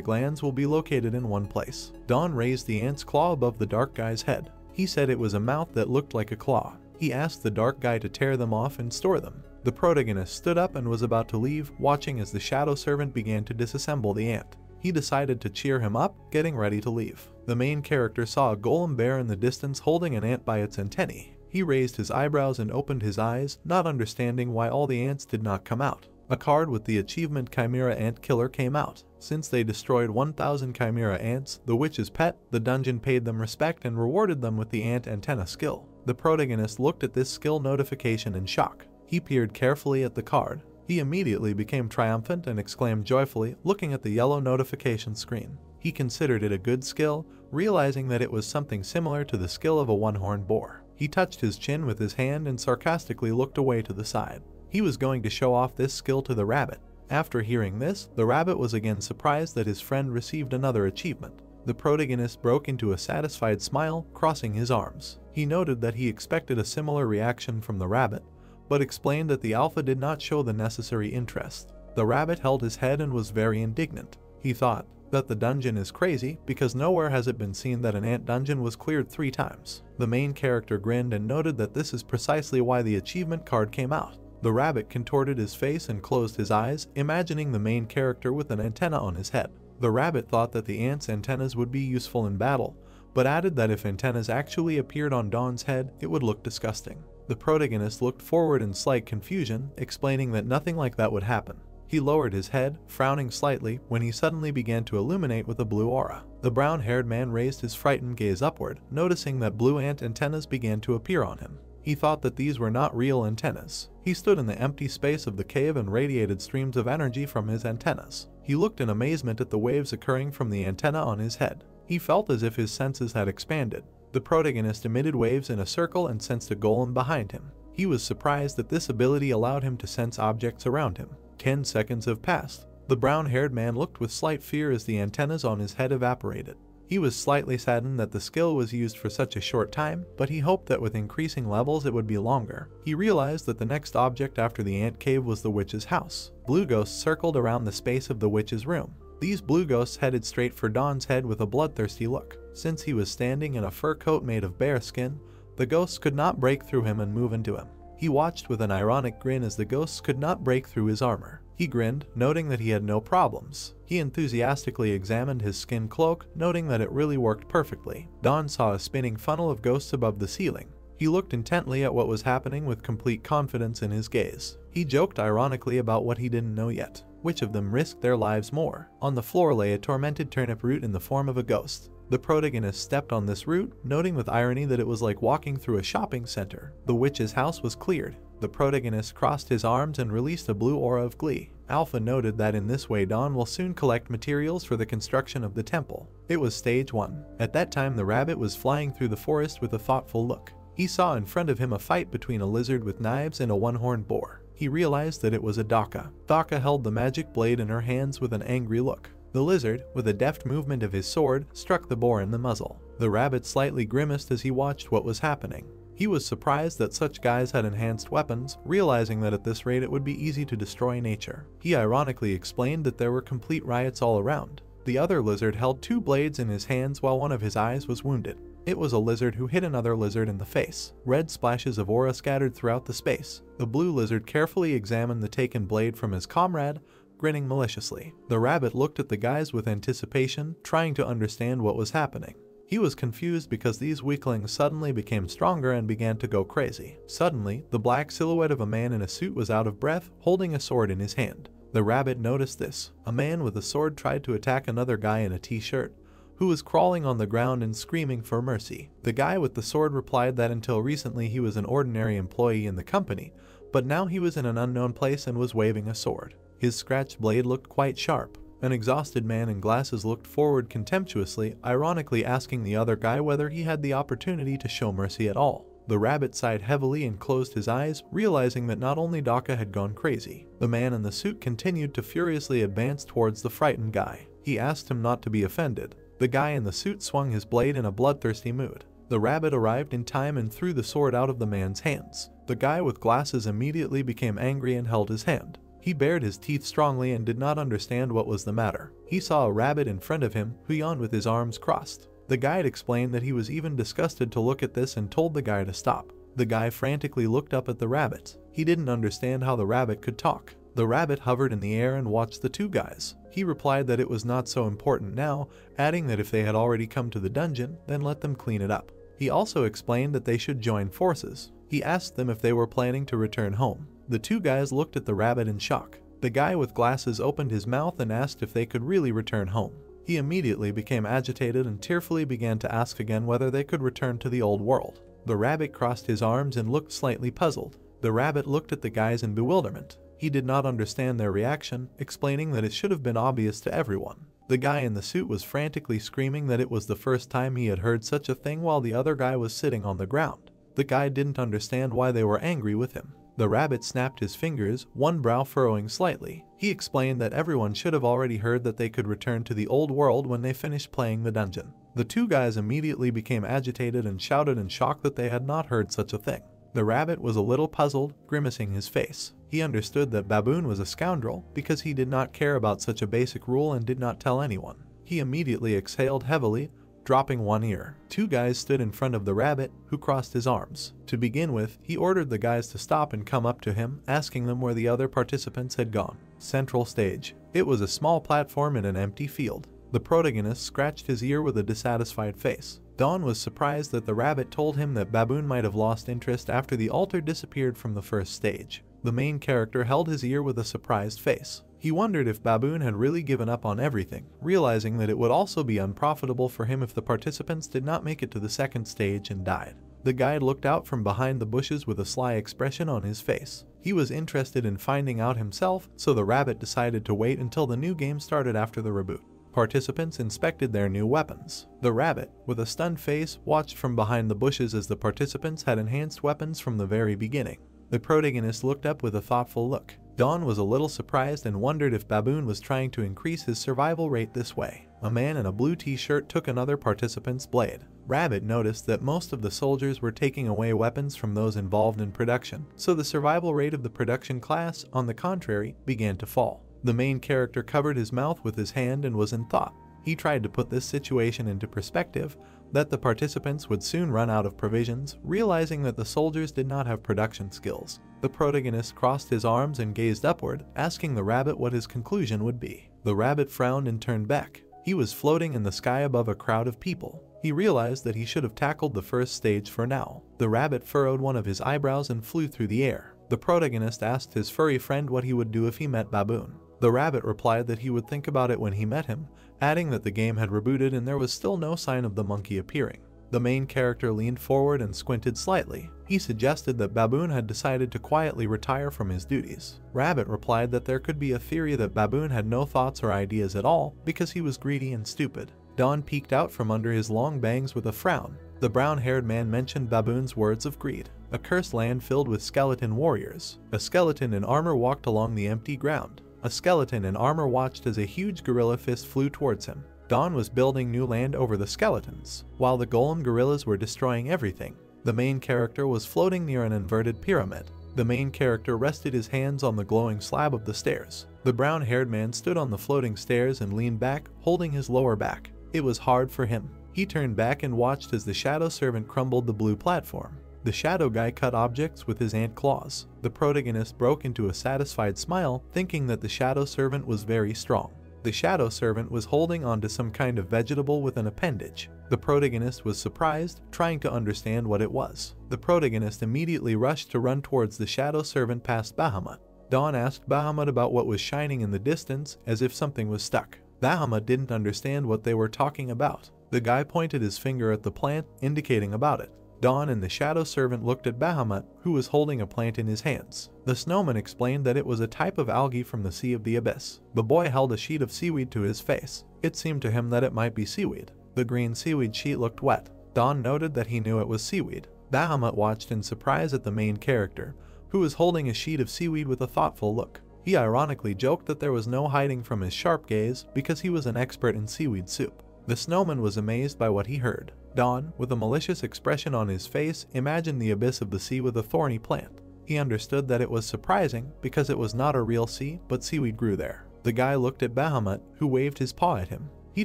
glands will be located in one place. Don raised the ant's claw above the dark guy's head. He said it was a mouth that looked like a claw. He asked the dark guy to tear them off and store them. The protagonist stood up and was about to leave, watching as the shadow servant began to disassemble the ant. He decided to cheer him up, getting ready to leave. The main character saw a golem bear in the distance holding an ant by its antennae. He raised his eyebrows and opened his eyes, not understanding why all the ants did not come out. A card with the achievement Chimera Ant Killer came out. Since they destroyed 1,000 Chimera ants, the witch's pet, the dungeon paid them respect and rewarded them with the ant antenna skill. The protagonist looked at this skill notification in shock. He peered carefully at the card. He immediately became triumphant and exclaimed joyfully, looking at the yellow notification screen. He considered it a good skill, realizing that it was something similar to the skill of a one-horned boar. He touched his chin with his hand and sarcastically looked away to the side. He was going to show off this skill to the rabbit. After hearing this, the rabbit was again surprised that his friend received another achievement. The protagonist broke into a satisfied smile, crossing his arms. He noted that he expected a similar reaction from the rabbit, but explained that the alpha did not show the necessary interest. The rabbit held his head and was very indignant. He thought that the dungeon is crazy because nowhere has it been seen that an ant dungeon was cleared 3 times. The main character grinned and noted that this is precisely why the achievement card came out. The rabbit contorted his face and closed his eyes, imagining the main character with an antenna on his head. The rabbit thought that the ant's antennas would be useful in battle, but added that if antennas actually appeared on Dawn's head, it would look disgusting. The protagonist looked forward in slight confusion, explaining that nothing like that would happen. He lowered his head, frowning slightly, when he suddenly began to illuminate with a blue aura. The brown-haired man raised his frightened gaze upward, noticing that blue ant antennas began to appear on him. He thought that these were not real antennas. He stood in the empty space of the cave and radiated streams of energy from his antennas. He looked in amazement at the waves occurring from the antenna on his head. He felt as if his senses had expanded. The protagonist emitted waves in a circle and sensed a golem behind him. He was surprised that this ability allowed him to sense objects around him. 10 seconds have passed. The brown-haired man looked with slight fear as the antennas on his head evaporated. He was slightly saddened that the skill was used for such a short time, but he hoped that with increasing levels it would be longer. He realized that the next object after the ant cave was the witch's house. Blue ghosts circled around the space of the witch's room. These blue ghosts headed straight for Dawn's head with a bloodthirsty look. Since he was standing in a fur coat made of bear skin, the ghosts could not break through him and move into him. He watched with an ironic grin as the ghosts could not break through his armor. He grinned, noting that he had no problems. He enthusiastically examined his skin cloak, noting that it really worked perfectly. Dawn saw a spinning funnel of ghosts above the ceiling. He looked intently at what was happening with complete confidence in his gaze. He joked ironically about what he didn't know yet. Which of them risked their lives more? On the floor lay a tormented turnip root in the form of a ghost. The protagonist stepped on this root, noting with irony that it was like walking through a shopping center. The witch's house was cleared. The protagonist crossed his arms and released a blue aura of glee. Alpha noted that in this way Dawn will soon collect materials for the construction of the temple. It was stage 1. At that time the rabbit was flying through the forest with a thoughtful look. He saw in front of him a fight between a lizard with knives and a one-horned boar. He realized that it was a Daka. Daka held the magic blade in her hands with an angry look. The lizard, with a deft movement of his sword, struck the boar in the muzzle. The rabbit slightly grimaced as he watched what was happening. He was surprised that such guys had enhanced weapons, realizing that at this rate it would be easy to destroy nature. He ironically explained that there were complete riots all around. The other lizard held 2 blades in his hands while one of his eyes was wounded. It was a lizard who hit another lizard in the face. Red splashes of aura scattered throughout the space. The blue lizard carefully examined the taken blade from his comrade, grinning maliciously. The rabbit looked at the guys with anticipation, trying to understand what was happening. He was confused because these weaklings suddenly became stronger and began to go crazy. Suddenly, the black silhouette of a man in a suit was out of breath, holding a sword in his hand. The rabbit noticed this. A man with a sword tried to attack another guy in a t-shirt, who was crawling on the ground and screaming for mercy. The guy with the sword replied that until recently he was an ordinary employee in the company, but now he was in an unknown place and was waving a sword. His scratched blade looked quite sharp. An exhausted man in glasses looked forward contemptuously, ironically asking the other guy whether he had the opportunity to show mercy at all. The rabbit sighed heavily and closed his eyes, realizing that not only Daka had gone crazy. The man in the suit continued to furiously advance towards the frightened guy. He asked him not to be offended. The guy in the suit swung his blade in a bloodthirsty mood. The rabbit arrived in time and threw the sword out of the man's hands. The guy with glasses immediately became angry and held his hand. He bared his teeth strongly and did not understand what was the matter. He saw a rabbit in front of him, who yawned with his arms crossed. The guide explained that he was even disgusted to look at this and told the guy to stop. The guy frantically looked up at the rabbit. He didn't understand how the rabbit could talk. The rabbit hovered in the air and watched the 2 guys. He replied that it was not so important now, adding that if they had already come to the dungeon, then let them clean it up. He also explained that they should join forces. He asked them if they were planning to return home. The 2 guys looked at the rabbit in shock. The guy with glasses opened his mouth and asked if they could really return home. He immediately became agitated and tearfully began to ask again whether they could return to the old world. The rabbit crossed his arms and looked slightly puzzled. The rabbit looked at the guys in bewilderment. He did not understand their reaction, explaining that it should have been obvious to everyone. The guy in the suit was frantically screaming that it was the first time he had heard such a thing while the other guy was sitting on the ground. The guy didn't understand why they were angry with him. The rabbit snapped his fingers, one brow furrowing slightly. He explained that everyone should have already heard that they could return to the old world when they finished playing the dungeon. The two guys immediately became agitated and shouted in shock that they had not heard such a thing. The rabbit was a little puzzled, grimacing his face. He understood that Baboon was a scoundrel because he did not care about such a basic rule and did not tell anyone. He immediately exhaled heavily, dropping one ear. Two guys stood in front of the rabbit, who crossed his arms. To begin with, he ordered the guys to stop and come up to him, asking them where the other participants had gone. Central stage. It was a small platform in an empty field. The protagonist scratched his ear with a dissatisfied face. Don was surprised that the rabbit told him that Baboon might have lost interest after the altar disappeared from the first stage. The main character held his ear with a surprised face. He wondered if Baboon had really given up on everything, realizing that it would also be unprofitable for him if the participants did not make it to the second stage and died. The guide looked out from behind the bushes with a sly expression on his face. He was interested in finding out himself, so the rabbit decided to wait until the new game started after the reboot. Participants inspected their new weapons. The rabbit, with a stunned face, watched from behind the bushes as the participants had enhanced weapons from the very beginning. The protagonist looked up with a thoughtful look. Don was a little surprised and wondered if Baboon was trying to increase his survival rate this way. A man in a blue t-shirt took another participant's blade. Rabbit noticed that most of the soldiers were taking away weapons from those involved in production, so the survival rate of the production class, on the contrary, began to fall. The main character covered his mouth with his hand and was in thought. He tried to put this situation into perspective, that the participants would soon run out of provisions, realizing that the soldiers did not have production skills. The protagonist crossed his arms and gazed upward, asking the rabbit what his conclusion would be. The rabbit frowned and turned back. He was floating in the sky above a crowd of people. He realized that he should have tackled the first stage for now. The rabbit furrowed one of his eyebrows and flew through the air. The protagonist asked his furry friend what he would do if he met Baboon. The rabbit replied that he would think about it when he met him, adding that the game had rebooted and there was still no sign of the monkey appearing. The main character leaned forward and squinted slightly. He suggested that Baboon had decided to quietly retire from his duties. Rabbit replied that there could be a theory that Baboon had no thoughts or ideas at all because he was greedy and stupid. Don peeked out from under his long bangs with a frown. The brown-haired man mentioned Baboon's words of greed. A cursed land filled with skeleton warriors. A skeleton in armor walked along the empty ground. A skeleton in armor watched as a huge gorilla fist flew towards him. Don was building new land over the skeletons, while the golem gorillas were destroying everything. The main character was floating near an inverted pyramid. The main character rested his hands on the glowing slab of the stairs. The brown-haired man stood on the floating stairs and leaned back, holding his lower back. It was hard for him. He turned back and watched as the shadow servant crumbled the blue platform. The shadow guy cut objects with his ant claws. The protagonist broke into a satisfied smile, thinking that the shadow servant was very strong. The shadow servant was holding onto some kind of vegetable with an appendage. The protagonist was surprised, trying to understand what it was. The protagonist immediately rushed to run towards the shadow servant past Bahamut. Don asked Bahamut about what was shining in the distance, as if something was stuck. Bahamut didn't understand what they were talking about. The guy pointed his finger at the plant, indicating about it. Don and the shadow servant looked at Bahamut, who was holding a plant in his hands. The snowman explained that it was a type of algae from the Sea of the Abyss. The boy held a sheet of seaweed to his face. It seemed to him that it might be seaweed. The green seaweed sheet looked wet. Don noted that he knew it was seaweed. Bahamut watched in surprise at the main character, who was holding a sheet of seaweed with a thoughtful look. He ironically joked that there was no hiding from his sharp gaze because he was an expert in seaweed soup. The snowman was amazed by what he heard. Don, with a malicious expression on his face, imagined the abyss of the sea with a thorny plant. He understood that it was surprising because it was not a real sea, but seaweed grew there. The guy looked at Bahamut, who waved his paw at him. He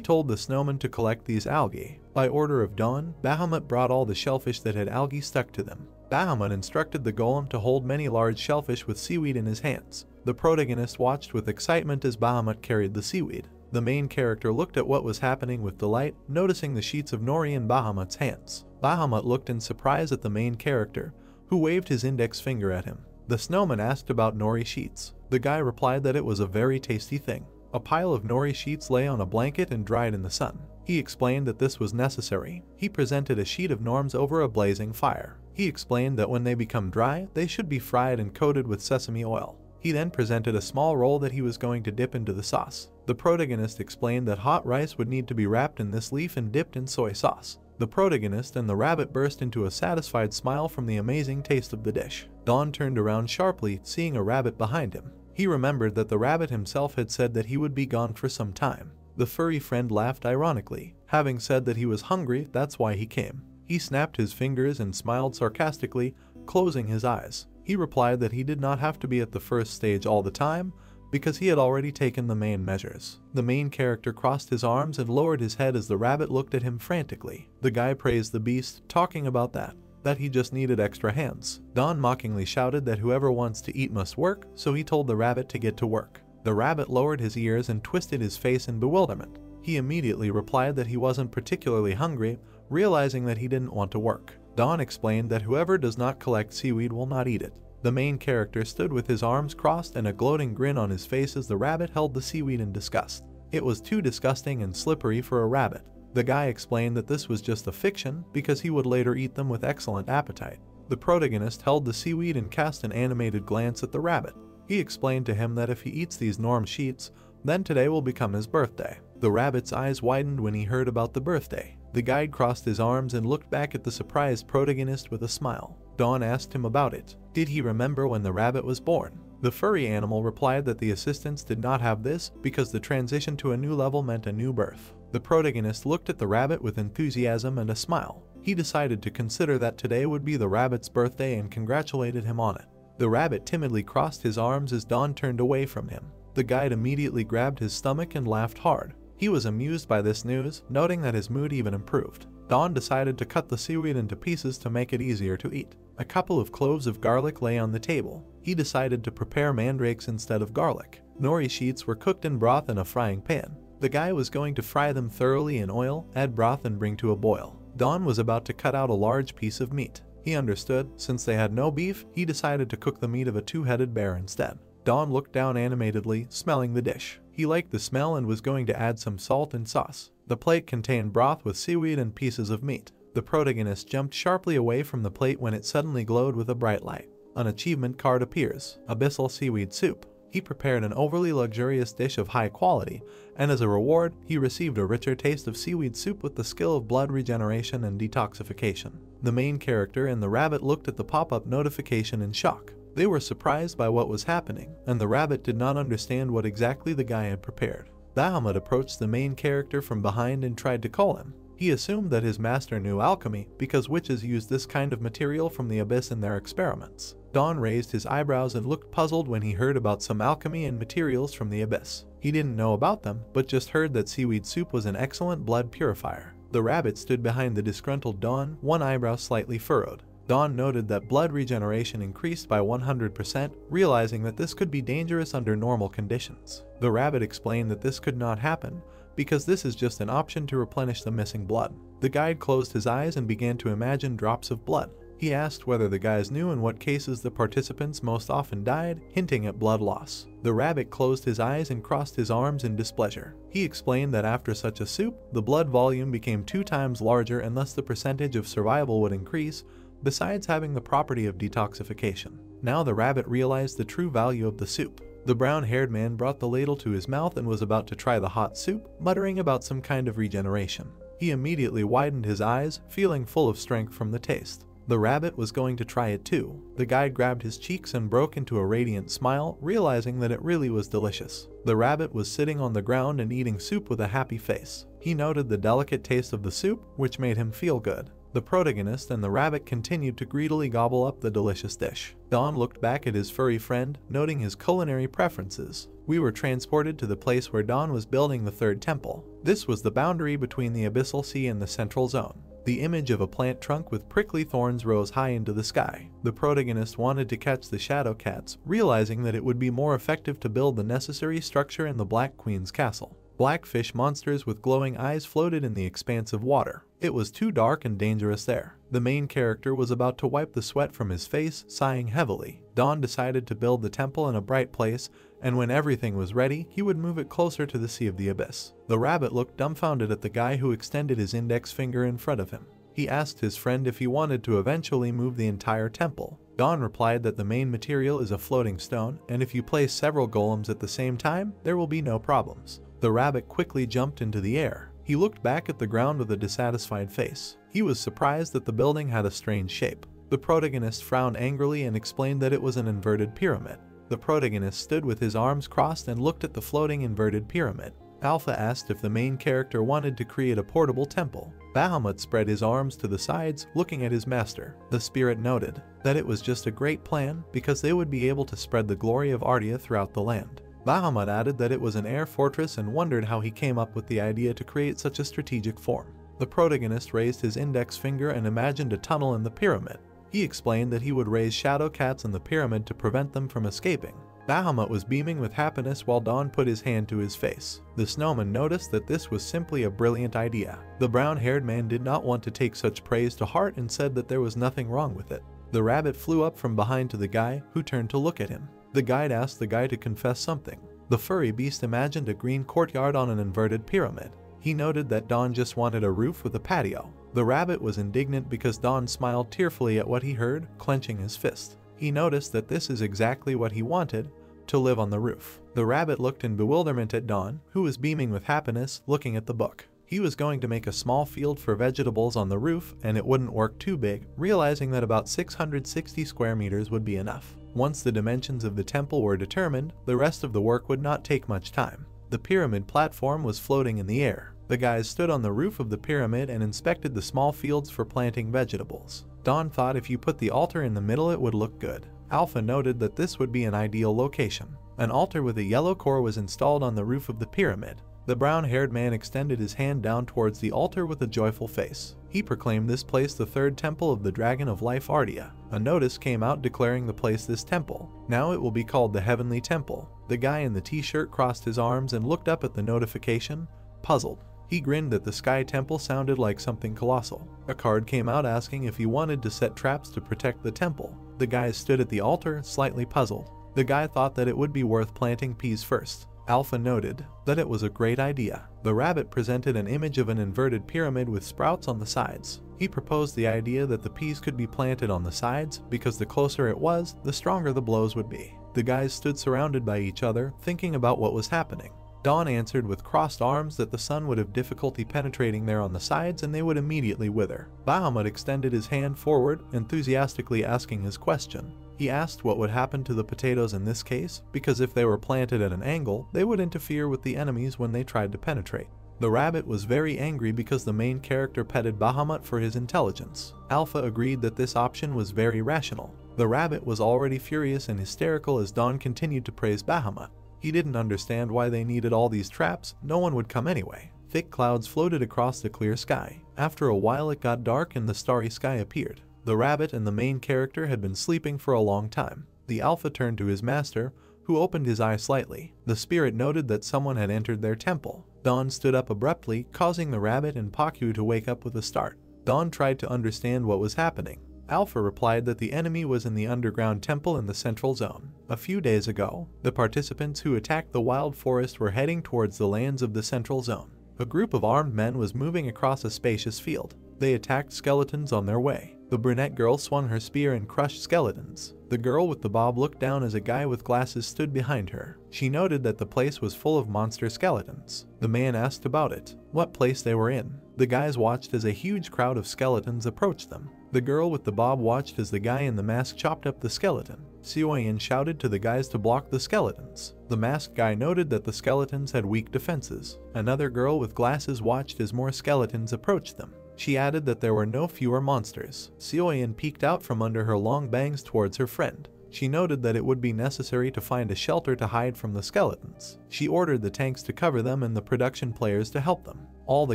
told the snowman to collect these algae. By order of Don, Bahamut brought all the shellfish that had algae stuck to them. Bahamut instructed the golem to hold many large shellfish with seaweed in his hands. The protagonist watched with excitement as Bahamut carried the seaweed. The main character looked at what was happening with delight, noticing the sheets of nori in Bahamut's hands. Bahamut looked in surprise at the main character, who waved his index finger at him. The snowman asked about nori sheets. The guy replied that it was a very tasty thing. A pile of nori sheets lay on a blanket and dried in the sun. He explained that this was necessary. He presented a sheet of norms over a blazing fire. He explained that when they become dry, they should be fried and coated with sesame oil. He then presented a small roll that he was going to dip into the sauce. The protagonist explained that hot rice would need to be wrapped in this leaf and dipped in soy sauce. The protagonist and the rabbit burst into a satisfied smile from the amazing taste of the dish. Don turned around sharply, seeing a rabbit behind him. He remembered that the rabbit himself had said that he would be gone for some time. The furry friend laughed ironically, having said that he was hungry, that's why he came. He snapped his fingers and smiled sarcastically, closing his eyes. He replied that he did not have to be at the first stage all the time, because he had already taken the main measures. The main character crossed his arms and lowered his head as the rabbit looked at him frantically. The guy praised the beast, talking about that he just needed extra hands. Don mockingly shouted that whoever wants to eat must work, so he told the rabbit to get to work. The rabbit lowered his ears and twisted his face in bewilderment. He immediately replied that he wasn't particularly hungry, realizing that he didn't want to work. Don explained that whoever does not collect seaweed will not eat it. The main character stood with his arms crossed and a gloating grin on his face as the rabbit held the seaweed in disgust. It was too disgusting and slippery for a rabbit. The guy explained that this was just a fiction because he would later eat them with excellent appetite. The protagonist held the seaweed and cast an animated glance at the rabbit. He explained to him that if he eats these norm sheets, then today will become his birthday. The rabbit's eyes widened when he heard about the birthday. The guide crossed his arms and looked back at the surprised protagonist with a smile. Don asked him about it. Did he remember when the rabbit was born? The furry animal replied that the assistants did not have this because the transition to a new level meant a new birth. The protagonist looked at the rabbit with enthusiasm and a smile. He decided to consider that today would be the rabbit's birthday and congratulated him on it. The rabbit timidly crossed his arms as Don turned away from him. The guide immediately grabbed his stomach and laughed hard. He was amused by this news, noting that his mood even improved. Don decided to cut the seaweed into pieces to make it easier to eat. A couple of cloves of garlic lay on the table. He decided to prepare mandrakes instead of garlic. Nori sheets were cooked in broth in a frying pan. The guy was going to fry them thoroughly in oil, add broth and bring to a boil. Don was about to cut out a large piece of meat. He understood, since they had no beef, he decided to cook the meat of a two-headed bear instead. Don looked down animatedly, smelling the dish. He liked the smell and was going to add some salt and sauce. The plate contained broth with seaweed and pieces of meat. The protagonist jumped sharply away from the plate when it suddenly glowed with a bright light. An achievement card appears, Abyssal Seaweed Soup. He prepared an overly luxurious dish of high quality, and as a reward, he received a richer taste of seaweed soup with the skill of blood regeneration and detoxification. The main character and the rabbit looked at the pop-up notification in shock. They were surprised by what was happening, and the rabbit did not understand what exactly the guy had prepared. Bahamut approached the main character from behind and tried to call him. He assumed that his master knew alchemy because witches used this kind of material from the abyss in their experiments. Don raised his eyebrows and looked puzzled when he heard about some alchemy and materials from the abyss. He didn't know about them, but just heard that seaweed soup was an excellent blood purifier. The rabbit stood behind the disgruntled Don, one eyebrow slightly furrowed. Don noted that blood regeneration increased by 100%, realizing that this could be dangerous under normal conditions. The rabbit explained that this could not happen, because this is just an option to replenish the missing blood. The guide closed his eyes and began to imagine drops of blood. He asked whether the guys knew in what cases the participants most often died, hinting at blood loss. The rabbit closed his eyes and crossed his arms in displeasure. He explained that after such a soup, the blood volume became 2 times larger and thus the percentage of survival would increase, besides having the property of detoxification. Now the rabbit realized the true value of the soup. The brown-haired man brought the ladle to his mouth and was about to try the hot soup, muttering about some kind of regeneration. He immediately widened his eyes, feeling full of strength from the taste. The rabbit was going to try it too. The guide grabbed his cheeks and broke into a radiant smile, realizing that it really was delicious. The rabbit was sitting on the ground and eating soup with a happy face. He noted the delicate taste of the soup, which made him feel good. The protagonist and the rabbit continued to greedily gobble up the delicious dish. Don looked back at his furry friend, noting his culinary preferences. We were transported to the place where Don was building the third temple. This was the boundary between the Abyssal Sea and the Central Zone. The image of a plant trunk with prickly thorns rose high into the sky. The protagonist wanted to catch the shadow cats, realizing that it would be more effective to build the necessary structure in the Black Queen's castle. Black fish monsters with glowing eyes floated in the expanse of water. It was too dark and dangerous there. The main character was about to wipe the sweat from his face, sighing heavily. Don decided to build the temple in a bright place, and when everything was ready, he would move it closer to the Sea of the Abyss. The rabbit looked dumbfounded at the guy who extended his index finger in front of him. He asked his friend if he wanted to eventually move the entire temple. Don replied that the main material is a floating stone, and if you place several golems at the same time, there will be no problems. The rabbit quickly jumped into the air. He looked back at the ground with a dissatisfied face. He was surprised that the building had a strange shape. The protagonist frowned angrily and explained that it was an inverted pyramid. The protagonist stood with his arms crossed and looked at the floating inverted pyramid. Alpha asked if the main character wanted to create a portable temple. Bahamut spread his arms to the sides, looking at his master. The spirit noted that it was just a great plan because they would be able to spread the glory of Ardia throughout the land. Bahamut added that it was an air fortress and wondered how he came up with the idea to create such a strategic form. The protagonist raised his index finger and imagined a tunnel in the pyramid. He explained that he would raise shadow cats in the pyramid to prevent them from escaping. Bahamut was beaming with happiness while Dawn put his hand to his face. The snowman noticed that this was simply a brilliant idea. The brown-haired man did not want to take such praise to heart and said that there was nothing wrong with it. The rabbit flew up from behind to the guy, who turned to look at him. The guide asked the guy to confess something. The furry beast imagined a green courtyard on an inverted pyramid. He noted that Dawn just wanted a roof with a patio. The rabbit was indignant because Dawn smiled tearfully at what he heard, clenching his fist. He noticed that this is exactly what he wanted, to live on the roof. The rabbit looked in bewilderment at Dawn, who was beaming with happiness, looking at the book. He was going to make a small field for vegetables on the roof and it wouldn't work too big, realizing that about 660 square meters would be enough. Once the dimensions of the temple were determined, the rest of the work would not take much time. The pyramid platform was floating in the air. The guys stood on the roof of the pyramid and inspected the small fields for planting vegetables. Dawn thought if you put the altar in the middle it would look good. Alpha noted that this would be an ideal location. An altar with a yellow core was installed on the roof of the pyramid. The brown-haired man extended his hand down towards the altar with a joyful face. He proclaimed this place the third temple of the Dragon of Life Ardia. A notice came out declaring the place this temple. Now it will be called the Heavenly Temple. The guy in the t-shirt crossed his arms and looked up at the notification, puzzled. He grinned that the Sky Temple sounded like something colossal. A card came out asking if he wanted to set traps to protect the temple. The guys stood at the altar, slightly puzzled. The guy thought that it would be worth planting peas first. Alpha noted that it was a great idea. The rabbit presented an image of an inverted pyramid with sprouts on the sides. He proposed the idea that the peas could be planted on the sides because the closer it was, the stronger the blows would be. The guys stood surrounded by each other, thinking about what was happening. Dawn answered with crossed arms that the sun would have difficulty penetrating there on the sides and they would immediately wither. Bahamut extended his hand forward, enthusiastically asking his question. He asked what would happen to the potatoes in this case, because if they were planted at an angle, they would interfere with the enemies when they tried to penetrate. The rabbit was very angry because the main character petted Bahamut for his intelligence. Alpha agreed that this option was very rational. The rabbit was already furious and hysterical as Dawn continued to praise Bahamut. He didn't understand why they needed all these traps, no one would come anyway. Thick clouds floated across the clear sky. After a while it got dark and the starry sky appeared. The rabbit and the main character had been sleeping for a long time. The Alpha turned to his master, who opened his eye slightly. The spirit noted that someone had entered their temple. Dawn stood up abruptly, causing the rabbit and Pakyu to wake up with a start. Dawn tried to understand what was happening. Alpha replied that the enemy was in the underground temple in the central zone. A few days ago, the participants who attacked the wild forest were heading towards the lands of the central zone. A group of armed men was moving across a spacious field. They attacked skeletons on their way. The brunette girl swung her spear and crushed skeletons. The girl with the bob looked down as a guy with glasses stood behind her. She noted that the place was full of monster skeletons. The man asked about it, what place they were in. The guys watched as a huge crowd of skeletons approached them. The girl with the bob watched as the guy in the mask chopped up the skeleton. Sioyan shouted to the guys to block the skeletons. The masked guy noted that the skeletons had weak defenses. Another girl with glasses watched as more skeletons approached them. She added that there were no fewer monsters. Sioyan peeked out from under her long bangs towards her friend. She noted that it would be necessary to find a shelter to hide from the skeletons. She ordered the tanks to cover them and the production players to help them. All the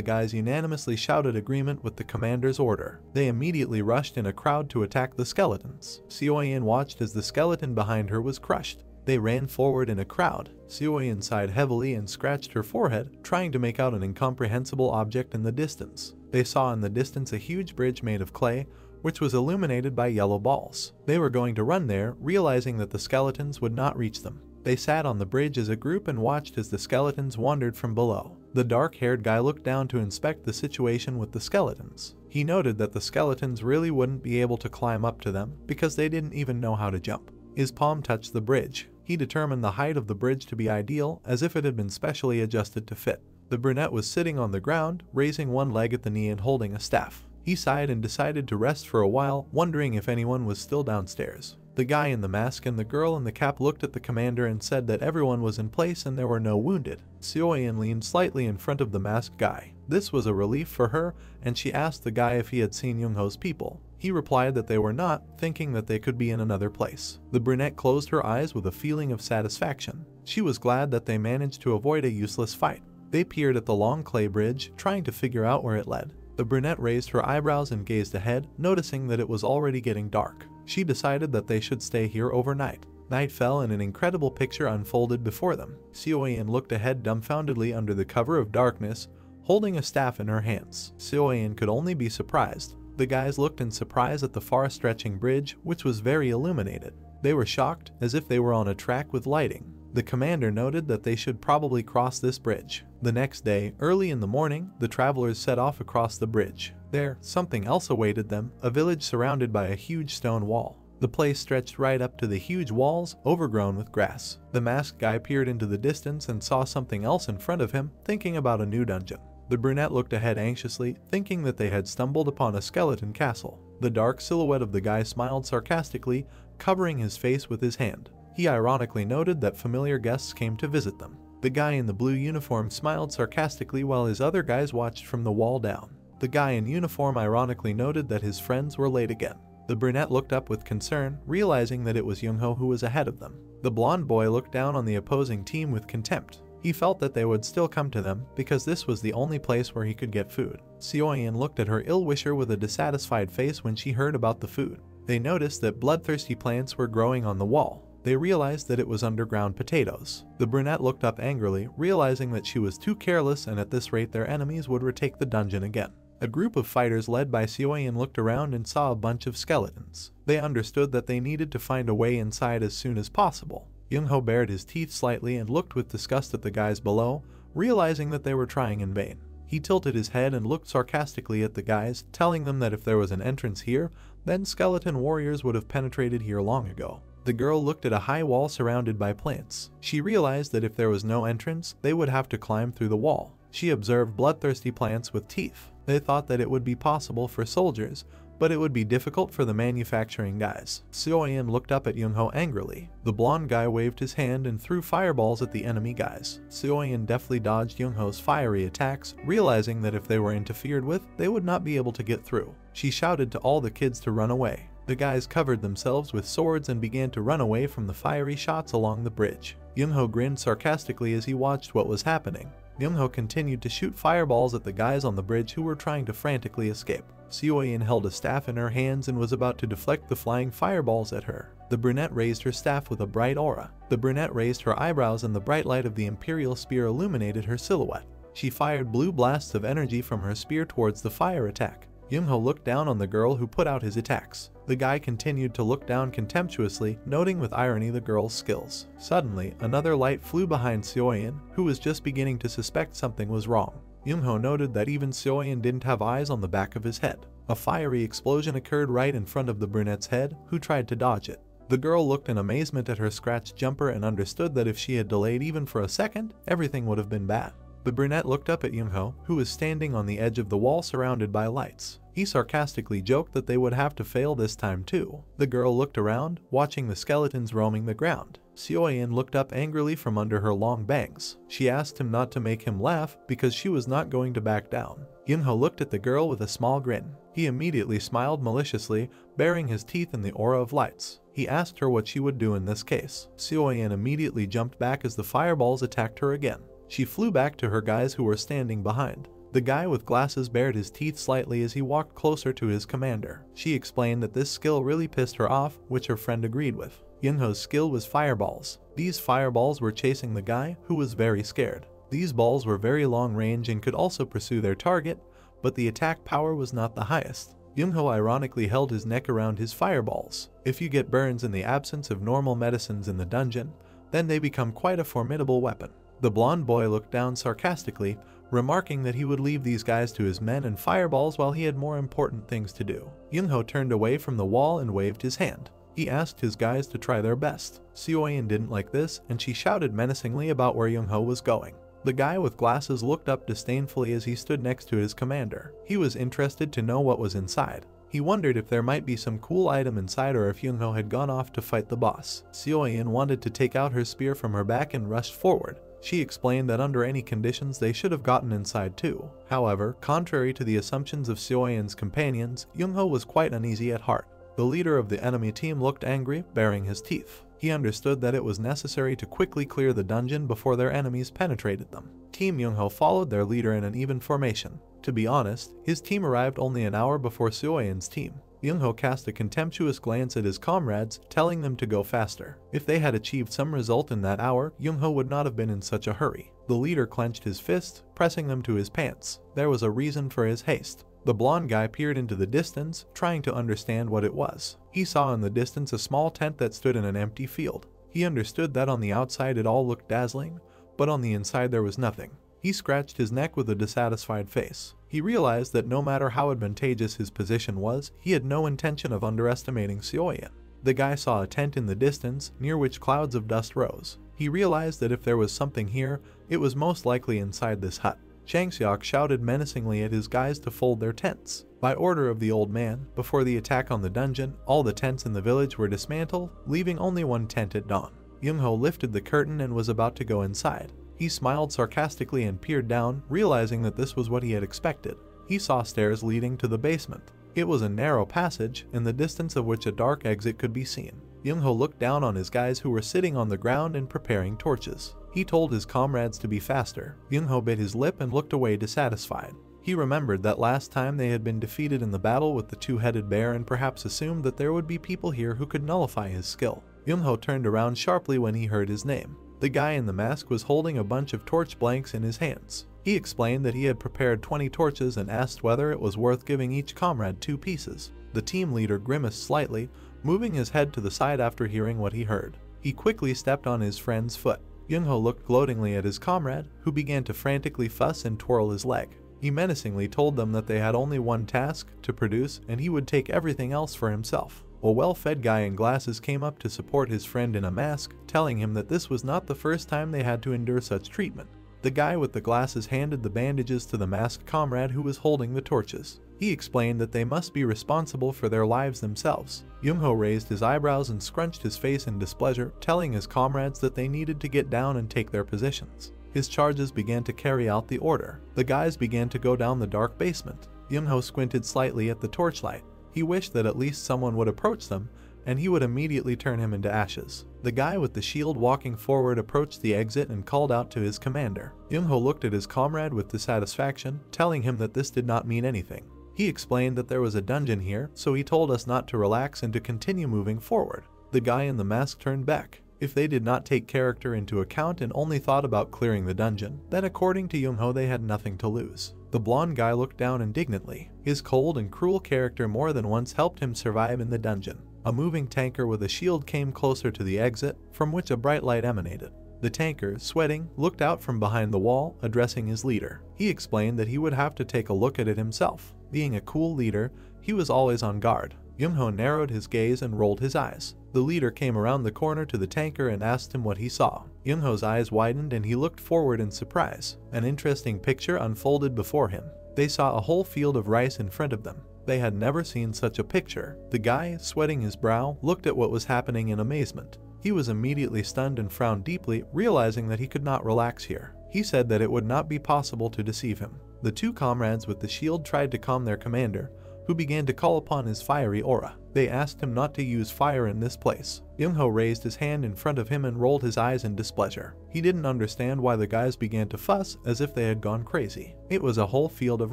guys unanimously shouted agreement with the commander's order. They immediately rushed in a crowd to attack the skeletons. Sioyan watched as the skeleton behind her was crushed. They ran forward in a crowd. Sioyan sighed heavily and scratched her forehead, trying to make out an incomprehensible object in the distance. They saw in the distance a huge bridge made of clay, which was illuminated by yellow balls. They were going to run there, realizing that the skeletons would not reach them. They sat on the bridge as a group and watched as the skeletons wandered from below. The dark-haired guy looked down to inspect the situation with the skeletons. He noted that the skeletons really wouldn't be able to climb up to them because they didn't even know how to jump. His palm touched the bridge. He determined the height of the bridge to be ideal, as if it had been specially adjusted to fit. The brunette was sitting on the ground, raising one leg at the knee and holding a staff. He sighed and decided to rest for a while, wondering if anyone was still downstairs. The guy in the mask and the girl in the cap looked at the commander and said that everyone was in place and there were no wounded. Seo-yin leaned slightly in front of the masked guy. This was a relief for her, and she asked the guy if he had seen Young-ho's people. He replied that they were not, thinking that they could be in another place. The brunette closed her eyes with a feeling of satisfaction. She was glad that they managed to avoid a useless fight. They peered at the long clay bridge, trying to figure out where it led. The brunette raised her eyebrows and gazed ahead, noticing that it was already getting dark. She decided that they should stay here overnight. Night fell and an incredible picture unfolded before them. Seo-yin looked ahead dumbfoundedly under the cover of darkness, holding a staff in her hands. Seo-yin could only be surprised. The guys looked in surprise at the far-stretching bridge, which was very illuminated. They were shocked, as if they were on a track with lighting. The commander noted that they should probably cross this bridge. The next day, early in the morning, the travelers set off across the bridge. There, something else awaited them, a village surrounded by a huge stone wall. The place stretched right up to the huge walls, overgrown with grass. The masked guy peered into the distance and saw something else in front of him, thinking about a new dungeon. The brunette looked ahead anxiously, thinking that they had stumbled upon a skeleton castle. The dark silhouette of the guy smiled sarcastically, covering his face with his hand. He ironically noted that familiar guests came to visit them. The guy in the blue uniform smiled sarcastically while his other guys watched from the wall down. The guy in uniform ironically noted that his friends were late again. The brunette looked up with concern, realizing that it was Young-ho who was ahead of them. The blonde boy looked down on the opposing team with contempt. He felt that they would still come to them, because this was the only place where he could get food. Seo-yin looked at her ill-wisher with a dissatisfied face when she heard about the food. They noticed that bloodthirsty plants were growing on the wall. They realized that it was underground potatoes. The brunette looked up angrily, realizing that she was too careless and at this rate their enemies would retake the dungeon again. A group of fighters led by Seo-yin looked around and saw a bunch of skeletons. They understood that they needed to find a way inside as soon as possible. Young-ho bared his teeth slightly and looked with disgust at the guys below, realizing that they were trying in vain. He tilted his head and looked sarcastically at the guys, telling them that if there was an entrance here, then skeleton warriors would have penetrated here long ago. The girl looked at a high wall surrounded by plants. She realized that if there was no entrance, they would have to climb through the wall. She observed bloodthirsty plants with teeth. They thought that it would be possible for soldiers, but it would be difficult for the manufacturing guys. Seo-yin looked up at Young-ho angrily. The blonde guy waved his hand and threw fireballs at the enemy guys. Seo-yin deftly dodged Young-ho's fiery attacks, realizing that if they were interfered with, they would not be able to get through. She shouted to all the kids to run away. The guys covered themselves with swords and began to run away from the fiery shots along the bridge. Young-ho grinned sarcastically as he watched what was happening. Young-ho continued to shoot fireballs at the guys on the bridge who were trying to frantically escape. Seo-yin held a staff in her hands and was about to deflect the flying fireballs at her. The brunette raised her staff with a bright aura. The brunette raised her eyebrows and the bright light of the imperial spear illuminated her silhouette. She fired blue blasts of energy from her spear towards the fire attack. Young-ho looked down on the girl who put out his attacks. The guy continued to look down contemptuously, noting with irony the girl's skills. Suddenly, another light flew behind Seo-yin, who was just beginning to suspect something was wrong. Young-ho noted that even Seo-yin didn't have eyes on the back of his head. A fiery explosion occurred right in front of the brunette's head, who tried to dodge it. The girl looked in amazement at her scratched jumper and understood that if she had delayed even for a second, everything would have been bad. The brunette looked up at Young-ho, who was standing on the edge of the wall surrounded by lights. He sarcastically joked that they would have to fail this time too. The girl looked around, watching the skeletons roaming the ground. Seo-yin looked up angrily from under her long bangs. She asked him not to make him laugh because she was not going to back down. Young-ho looked at the girl with a small grin. He immediately smiled maliciously, baring his teeth in the aura of lights. He asked her what she would do in this case. Seo-yin immediately jumped back as the fireballs attacked her again. She flew back to her guys who were standing behind. The guy with glasses bared his teeth slightly as he walked closer to his commander. She explained that this skill really pissed her off, which her friend agreed with. Young-ho's skill was fireballs. These fireballs were chasing the guy, who was very scared. These balls were very long range and could also pursue their target, but the attack power was not the highest. Young-ho ironically held his neck around his fireballs. If you get burns in the absence of normal medicines in the dungeon, then they become quite a formidable weapon. The blonde boy looked down sarcastically, remarking that he would leave these guys to his men and fireballs while he had more important things to do. Young-ho turned away from the wall and waved his hand. He asked his guys to try their best. Seo-yin didn't like this, and she shouted menacingly about where Young-ho was going. The guy with glasses looked up disdainfully as he stood next to his commander. He was interested to know what was inside. He wondered if there might be some cool item inside or if Young-ho had gone off to fight the boss. Seo-yin wanted to take out her spear from her back and rushed forward. She explained that under any conditions they should have gotten inside too. However, contrary to the assumptions of Seo-yin's companions, Young-ho was quite uneasy at heart. The leader of the enemy team looked angry, baring his teeth. He understood that it was necessary to quickly clear the dungeon before their enemies penetrated them. Team Young-ho followed their leader in an even formation. To be honest, his team arrived only an hour before Seo-yin's team. Young-ho cast a contemptuous glance at his comrades, telling them to go faster. If they had achieved some result in that hour, Young-ho would not have been in such a hurry. The leader clenched his fist, pressing them to his pants. There was a reason for his haste. The blonde guy peered into the distance, trying to understand what it was. He saw in the distance a small tent that stood in an empty field. He understood that on the outside it all looked dazzling, but on the inside there was nothing. He scratched his neck with a dissatisfied face. He realized that no matter how advantageous his position was, he had no intention of underestimating Seo-yin. The guy saw a tent in the distance, near which clouds of dust rose. He realized that if there was something here, it was most likely inside this hut. Changseok shouted menacingly at his guys to fold their tents. By order of the old man, before the attack on the dungeon, all the tents in the village were dismantled, leaving only one tent at dawn. Young-ho lifted the curtain and was about to go inside. He smiled sarcastically and peered down, realizing that this was what he had expected. He saw stairs leading to the basement. It was a narrow passage, in the distance of which a dark exit could be seen. Young-ho looked down on his guys who were sitting on the ground and preparing torches. He told his comrades to be faster. Young-ho bit his lip and looked away dissatisfied. He remembered that last time they had been defeated in the battle with the two-headed bear and perhaps assumed that there would be people here who could nullify his skill. Young-ho turned around sharply when he heard his name. The guy in the mask was holding a bunch of torch blanks in his hands. He explained that he had prepared 20 torches and asked whether it was worth giving each comrade 2 pieces. The team leader grimaced slightly, moving his head to the side after hearing what he heard. He quickly stepped on his friend's foot. Young-ho looked gloatingly at his comrade, who began to frantically fuss and twirl his leg. He menacingly told them that they had only one task to produce and he would take everything else for himself. A well-fed guy in glasses came up to support his friend in a mask, telling him that this was not the first time they had to endure such treatment. The guy with the glasses handed the bandages to the masked comrade who was holding the torches. He explained that they must be responsible for their lives themselves. Young-ho raised his eyebrows and scrunched his face in displeasure, telling his comrades that they needed to get down and take their positions. His charges began to carry out the order. The guys began to go down the dark basement. Young-ho squinted slightly at the torchlight. He wished that at least someone would approach them, and he would immediately turn him into ashes. The guy with the shield walking forward approached the exit and called out to his commander. Young-ho looked at his comrade with dissatisfaction, telling him that this did not mean anything. He explained that there was a dungeon here, so he told us not to relax and to continue moving forward. The guy in the mask turned back. If they did not take character into account and only thought about clearing the dungeon, then according to Young-ho they had nothing to lose. The blonde guy looked down indignantly. His cold and cruel character more than once helped him survive in the dungeon. A moving tanker with a shield came closer to the exit, from which a bright light emanated. The tanker, sweating, looked out from behind the wall, addressing his leader. He explained that he would have to take a look at it himself. Being a cool leader, he was always on guard. Young-ho narrowed his gaze and rolled his eyes. The leader came around the corner to the tanker and asked him what he saw. Young-ho's eyes widened and he looked forward in surprise. An interesting picture unfolded before him. They saw a whole field of rice in front of them. They had never seen such a picture. The guy, sweating his brow, looked at what was happening in amazement. He was immediately stunned and frowned deeply, realizing that he could not relax here. He said that it would not be possible to deceive him. The two comrades with the shield tried to calm their commander, who began to call upon his fiery aura. They asked him not to use fire in this place. Young-ho raised his hand in front of him and rolled his eyes in displeasure. He didn't understand why the guys began to fuss as if they had gone crazy. It was a whole field of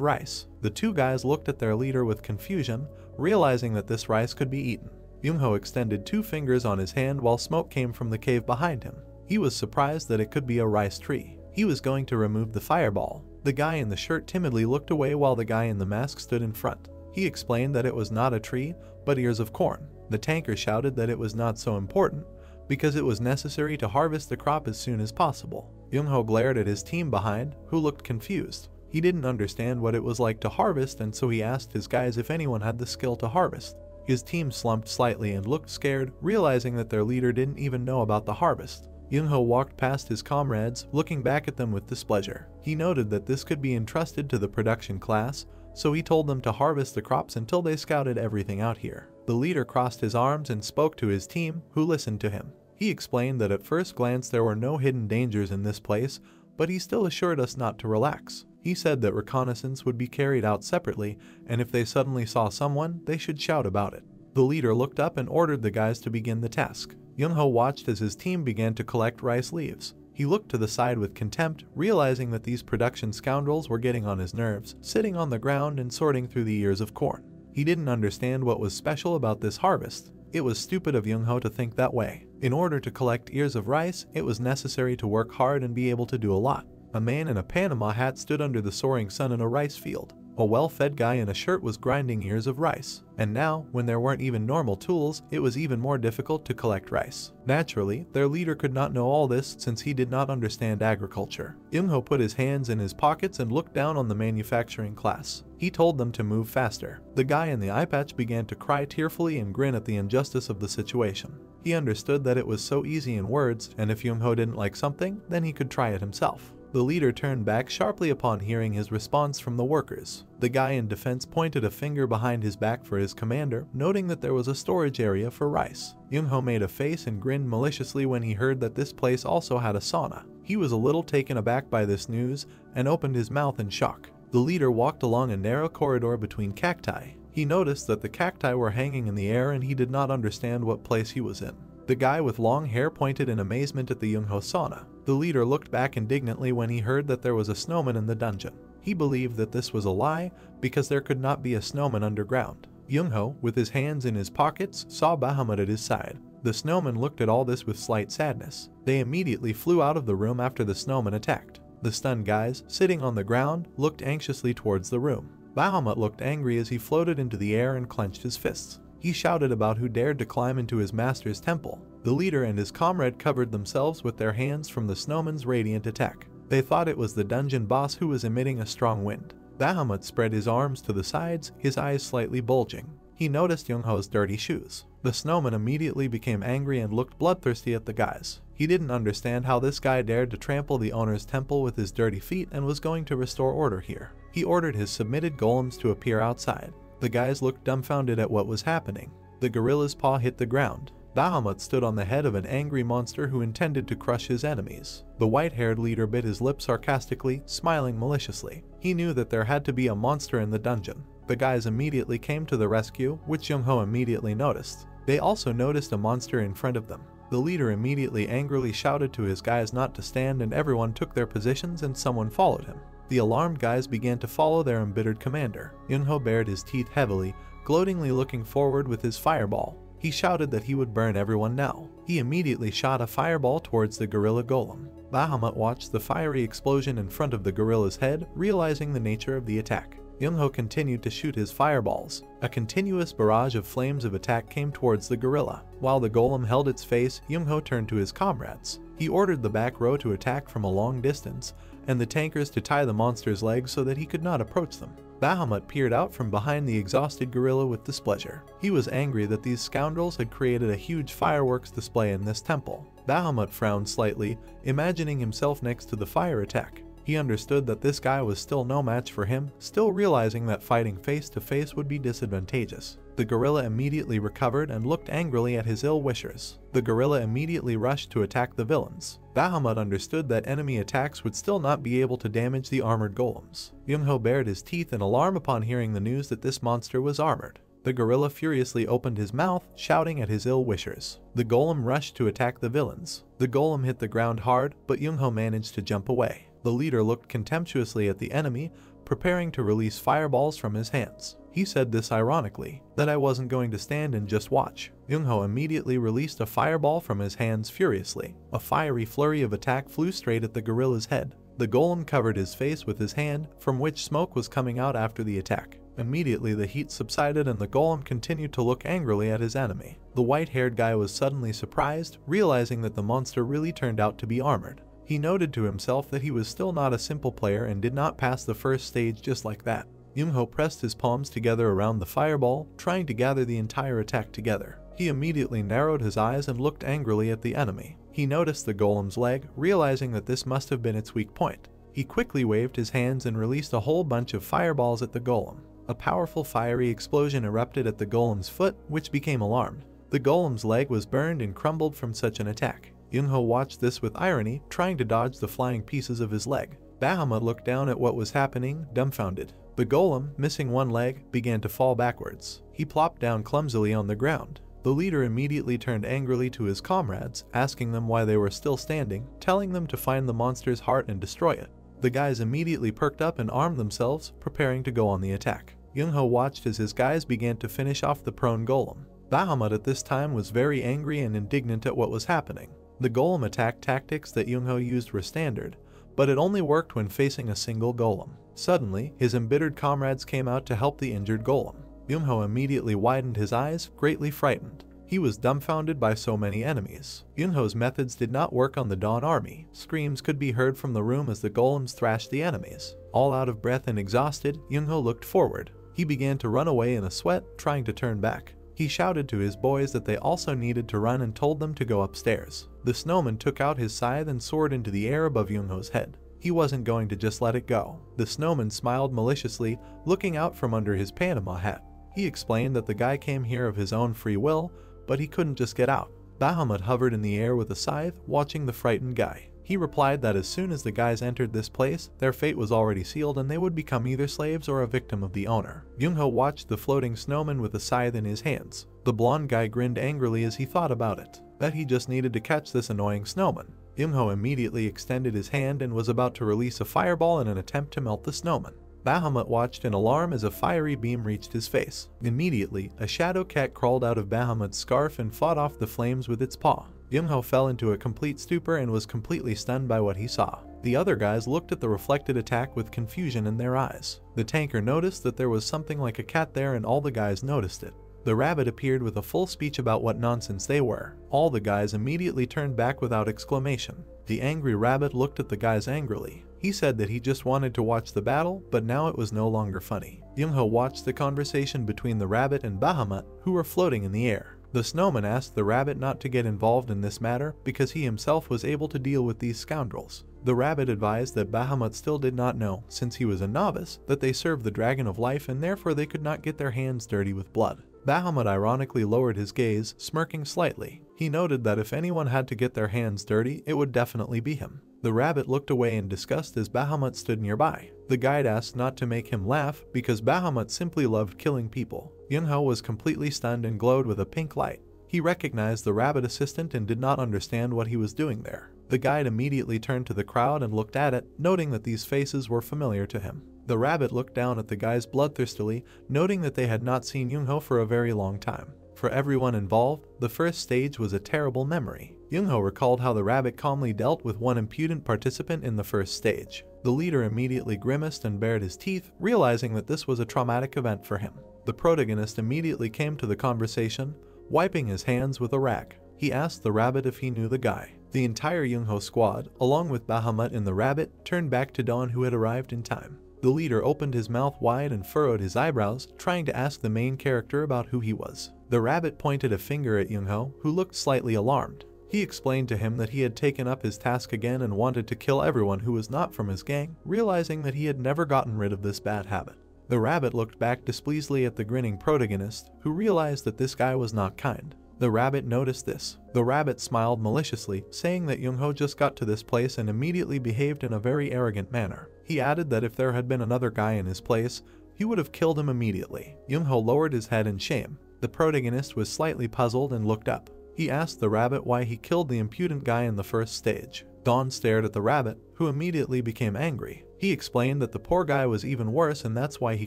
rice. The two guys looked at their leader with confusion, realizing that this rice could be eaten. Young-ho extended 2 fingers on his hand while smoke came from the cave behind him. He was surprised that it could be a rice tree. He was going to remove the fireball. The guy in the shirt timidly looked away while the guy in the mask stood in front. He explained that it was not a tree, but ears of corn. The tanker shouted that it was not so important, because it was necessary to harvest the crop as soon as possible. Young-ho glared at his team behind, who looked confused. He didn't understand what it was like to harvest, and so he asked his guys if anyone had the skill to harvest. His team slumped slightly and looked scared, realizing that their leader didn't even know about the harvest. Young-ho walked past his comrades, looking back at them with displeasure. He noted that this could be entrusted to the production class, so he told them to harvest the crops until they scouted everything out here. The leader crossed his arms and spoke to his team, who listened to him. He explained that at first glance there were no hidden dangers in this place, but he still assured us not to relax. He said that reconnaissance would be carried out separately, and if they suddenly saw someone, they should shout about it. The leader looked up and ordered the guys to begin the task. Young-ho watched as his team began to collect rice leaves. He looked to the side with contempt, realizing that these production scoundrels were getting on his nerves, sitting on the ground and sorting through the ears of corn. He didn't understand what was special about this harvest. It was stupid of Young-ho to think that way. In order to collect ears of rice, it was necessary to work hard and be able to do a lot. A man in a Panama hat stood under the soaring sun in a rice field. A well-fed guy in a shirt was grinding ears of rice. And now, when there weren't even normal tools, it was even more difficult to collect rice. Naturally, their leader could not know all this since he did not understand agriculture. Young-ho put his hands in his pockets and looked down on the manufacturing class. He told them to move faster. The guy in the eye patch began to cry tearfully and grin at the injustice of the situation. He understood that it was so easy in words, and if Young-ho didn't like something, then he could try it himself. The leader turned back sharply upon hearing his response from the workers. The guy in defense pointed a finger behind his back for his commander, noting that there was a storage area for rice. Young-ho made a face and grinned maliciously when he heard that this place also had a sauna. He was a little taken aback by this news and opened his mouth in shock. The leader walked along a narrow corridor between cacti. He noticed that the cacti were hanging in the air and he did not understand what place he was in. The guy with long hair pointed in amazement at the Young-ho sauna. The leader looked back indignantly when he heard that there was a snowman in the dungeon. He believed that this was a lie because there could not be a snowman underground. Young-ho, with his hands in his pockets, saw Bahamut at his side. The snowman looked at all this with slight sadness. They immediately flew out of the room after the snowman attacked. The stunned guys, sitting on the ground, looked anxiously towards the room. Bahamut looked angry as he floated into the air and clenched his fists. He shouted about who dared to climb into his master's temple. The leader and his comrade covered themselves with their hands from the snowman's radiant attack. They thought it was the dungeon boss who was emitting a strong wind. Bahamut spread his arms to the sides, his eyes slightly bulging. He noticed Young-ho's dirty shoes. The snowman immediately became angry and looked bloodthirsty at the guys. He didn't understand how this guy dared to trample the owner's temple with his dirty feet and was going to restore order here. He ordered his submitted golems to appear outside. The guys looked dumbfounded at what was happening. The gorilla's paw hit the ground. Bahamut stood on the head of an angry monster who intended to crush his enemies. The white-haired leader bit his lip sarcastically, smiling maliciously. He knew that there had to be a monster in the dungeon. The guys immediately came to the rescue, which Young-ho immediately noticed. They also noticed a monster in front of them. The leader immediately angrily shouted to his guys not to stand and everyone took their positions and someone followed him. The alarmed guys began to follow their embittered commander. Young-ho bared his teeth heavily, gloatingly looking forward with his fireball. He shouted that he would burn everyone now. He immediately shot a fireball towards the gorilla golem. Bahamut watched the fiery explosion in front of the gorilla's head, realizing the nature of the attack. Young-ho continued to shoot his fireballs. A continuous barrage of flames of attack came towards the gorilla. While the golem held its face, Young-ho turned to his comrades. He ordered the back row to attack from a long distance, and the tankers to tie the monster's legs so that he could not approach them. Bahamut peered out from behind the exhausted gorilla with displeasure. He was angry that these scoundrels had created a huge fireworks display in this temple. Bahamut frowned slightly, imagining himself next to the fire attack. He understood that this guy was still no match for him, still realizing that fighting face to face would be disadvantageous. The gorilla immediately recovered and looked angrily at his ill-wishers. The gorilla immediately rushed to attack the villains. Bahamut understood that enemy attacks would still not be able to damage the armored golems. Young-ho bared his teeth in alarm upon hearing the news that this monster was armored. The gorilla furiously opened his mouth, shouting at his ill-wishers. The golem rushed to attack the villains. The golem hit the ground hard, but Young-ho managed to jump away. The leader looked contemptuously at the enemy, preparing to release fireballs from his hands. He said this ironically, that I wasn't going to stand and just watch. Young-ho immediately released a fireball from his hands furiously. A fiery flurry of attack flew straight at the gorilla's head. The golem covered his face with his hand, from which smoke was coming out after the attack. Immediately the heat subsided and the golem continued to look angrily at his enemy. The white-haired guy was suddenly surprised, realizing that the monster really turned out to be armored. He noted to himself that he was still not a simple player and did not pass the first stage just like that. Young-ho pressed his palms together around the fireball, trying to gather the entire attack together. He immediately narrowed his eyes and looked angrily at the enemy. He noticed the golem's leg, realizing that this must have been its weak point. He quickly waved his hands and released a whole bunch of fireballs at the golem. A powerful fiery explosion erupted at the golem's foot, which became alarmed. The golem's leg was burned and crumbled from such an attack. Young-ho watched this with irony, trying to dodge the flying pieces of his leg. Bahamut looked down at what was happening, dumbfounded. The golem, missing one leg, began to fall backwards. He plopped down clumsily on the ground. The leader immediately turned angrily to his comrades, asking them why they were still standing, telling them to find the monster's heart and destroy it. The guys immediately perked up and armed themselves, preparing to go on the attack. Young-ho watched as his guys began to finish off the prone golem. Bahamut at this time was very angry and indignant at what was happening. The golem attack tactics that Young-ho used were standard, but it only worked when facing a single golem. Suddenly, his embittered comrades came out to help the injured golem. Young-ho immediately widened his eyes, greatly frightened. He was dumbfounded by so many enemies. Young-ho's methods did not work on the Dawn army. Screams could be heard from the room as the golems thrashed the enemies. All out of breath and exhausted, Young-ho looked forward. He began to run away in a sweat, trying to turn back. He shouted to his boys that they also needed to run and told them to go upstairs. The snowman took out his scythe and soared into the air above Young-ho's head. He wasn't going to just let it go. The snowman smiled maliciously, looking out from under his Panama hat. He explained that the guy came here of his own free will, but he couldn't just get out. Bahamut hovered in the air with a scythe, watching the frightened guy. He replied that as soon as the guys entered this place, their fate was already sealed and they would become either slaves or a victim of the owner. Young-ho watched the floating snowman with a scythe in his hands. The blonde guy grinned angrily as he thought about it. Bet he just needed to catch this annoying snowman. Young-ho immediately extended his hand and was about to release a fireball in an attempt to melt the snowman. Bahamut watched in alarm as a fiery beam reached his face. Immediately, a shadow cat crawled out of Bahamut's scarf and fought off the flames with its paw. Young-ho fell into a complete stupor and was completely stunned by what he saw. The other guys looked at the reflected attack with confusion in their eyes. The tanker noticed that there was something like a cat there and all the guys noticed it. The rabbit appeared with a full speech about what nonsense they were. All the guys immediately turned back without exclamation. The angry rabbit looked at the guys angrily. He said that he just wanted to watch the battle, but now it was no longer funny. Young-ho watched the conversation between the rabbit and Bahamut, who were floating in the air. The snowman asked the rabbit not to get involved in this matter because he himself was able to deal with these scoundrels. The rabbit advised that Bahamut still did not know, since he was a novice, that they served the Dragon of Life and therefore they could not get their hands dirty with blood. Bahamut ironically lowered his gaze, smirking slightly. He noted that if anyone had to get their hands dirty, it would definitely be him. The rabbit looked away in disgust as Bahamut stood nearby. The guide asked not to make him laugh because Bahamut simply loved killing people. Young-ho was completely stunned and glowed with a pink light. He recognized the rabbit assistant and did not understand what he was doing there. The guide immediately turned to the crowd and looked at it, noting that these faces were familiar to him. The rabbit looked down at the guys bloodthirstily, noting that they had not seen Young-ho for a very long time. For everyone involved, the first stage was a terrible memory. Young-ho recalled how the rabbit calmly dealt with one impudent participant in the first stage. The leader immediately grimaced and bared his teeth, realizing that this was a traumatic event for him. The protagonist immediately came to the conversation, wiping his hands with a rag. He asked the rabbit if he knew the guy. The entire Young-ho squad, along with Bahamut and the rabbit, turned back to Dawn, who had arrived in time. The leader opened his mouth wide and furrowed his eyebrows, trying to ask the main character about who he was. The rabbit pointed a finger at Young-ho, who looked slightly alarmed. He explained to him that he had taken up his task again and wanted to kill everyone who was not from his gang, realizing that he had never gotten rid of this bad habit. The rabbit looked back displeasedly at the grinning protagonist, who realized that this guy was not kind. The rabbit noticed this. The rabbit smiled maliciously, saying that Young-ho just got to this place and immediately behaved in a very arrogant manner. He added that if there had been another guy in his place, he would have killed him immediately. Young-ho lowered his head in shame. The protagonist was slightly puzzled and looked up. He asked the rabbit why he killed the impudent guy in the first stage. Dawn stared at the rabbit, who immediately became angry. He explained that the poor guy was even worse and that's why he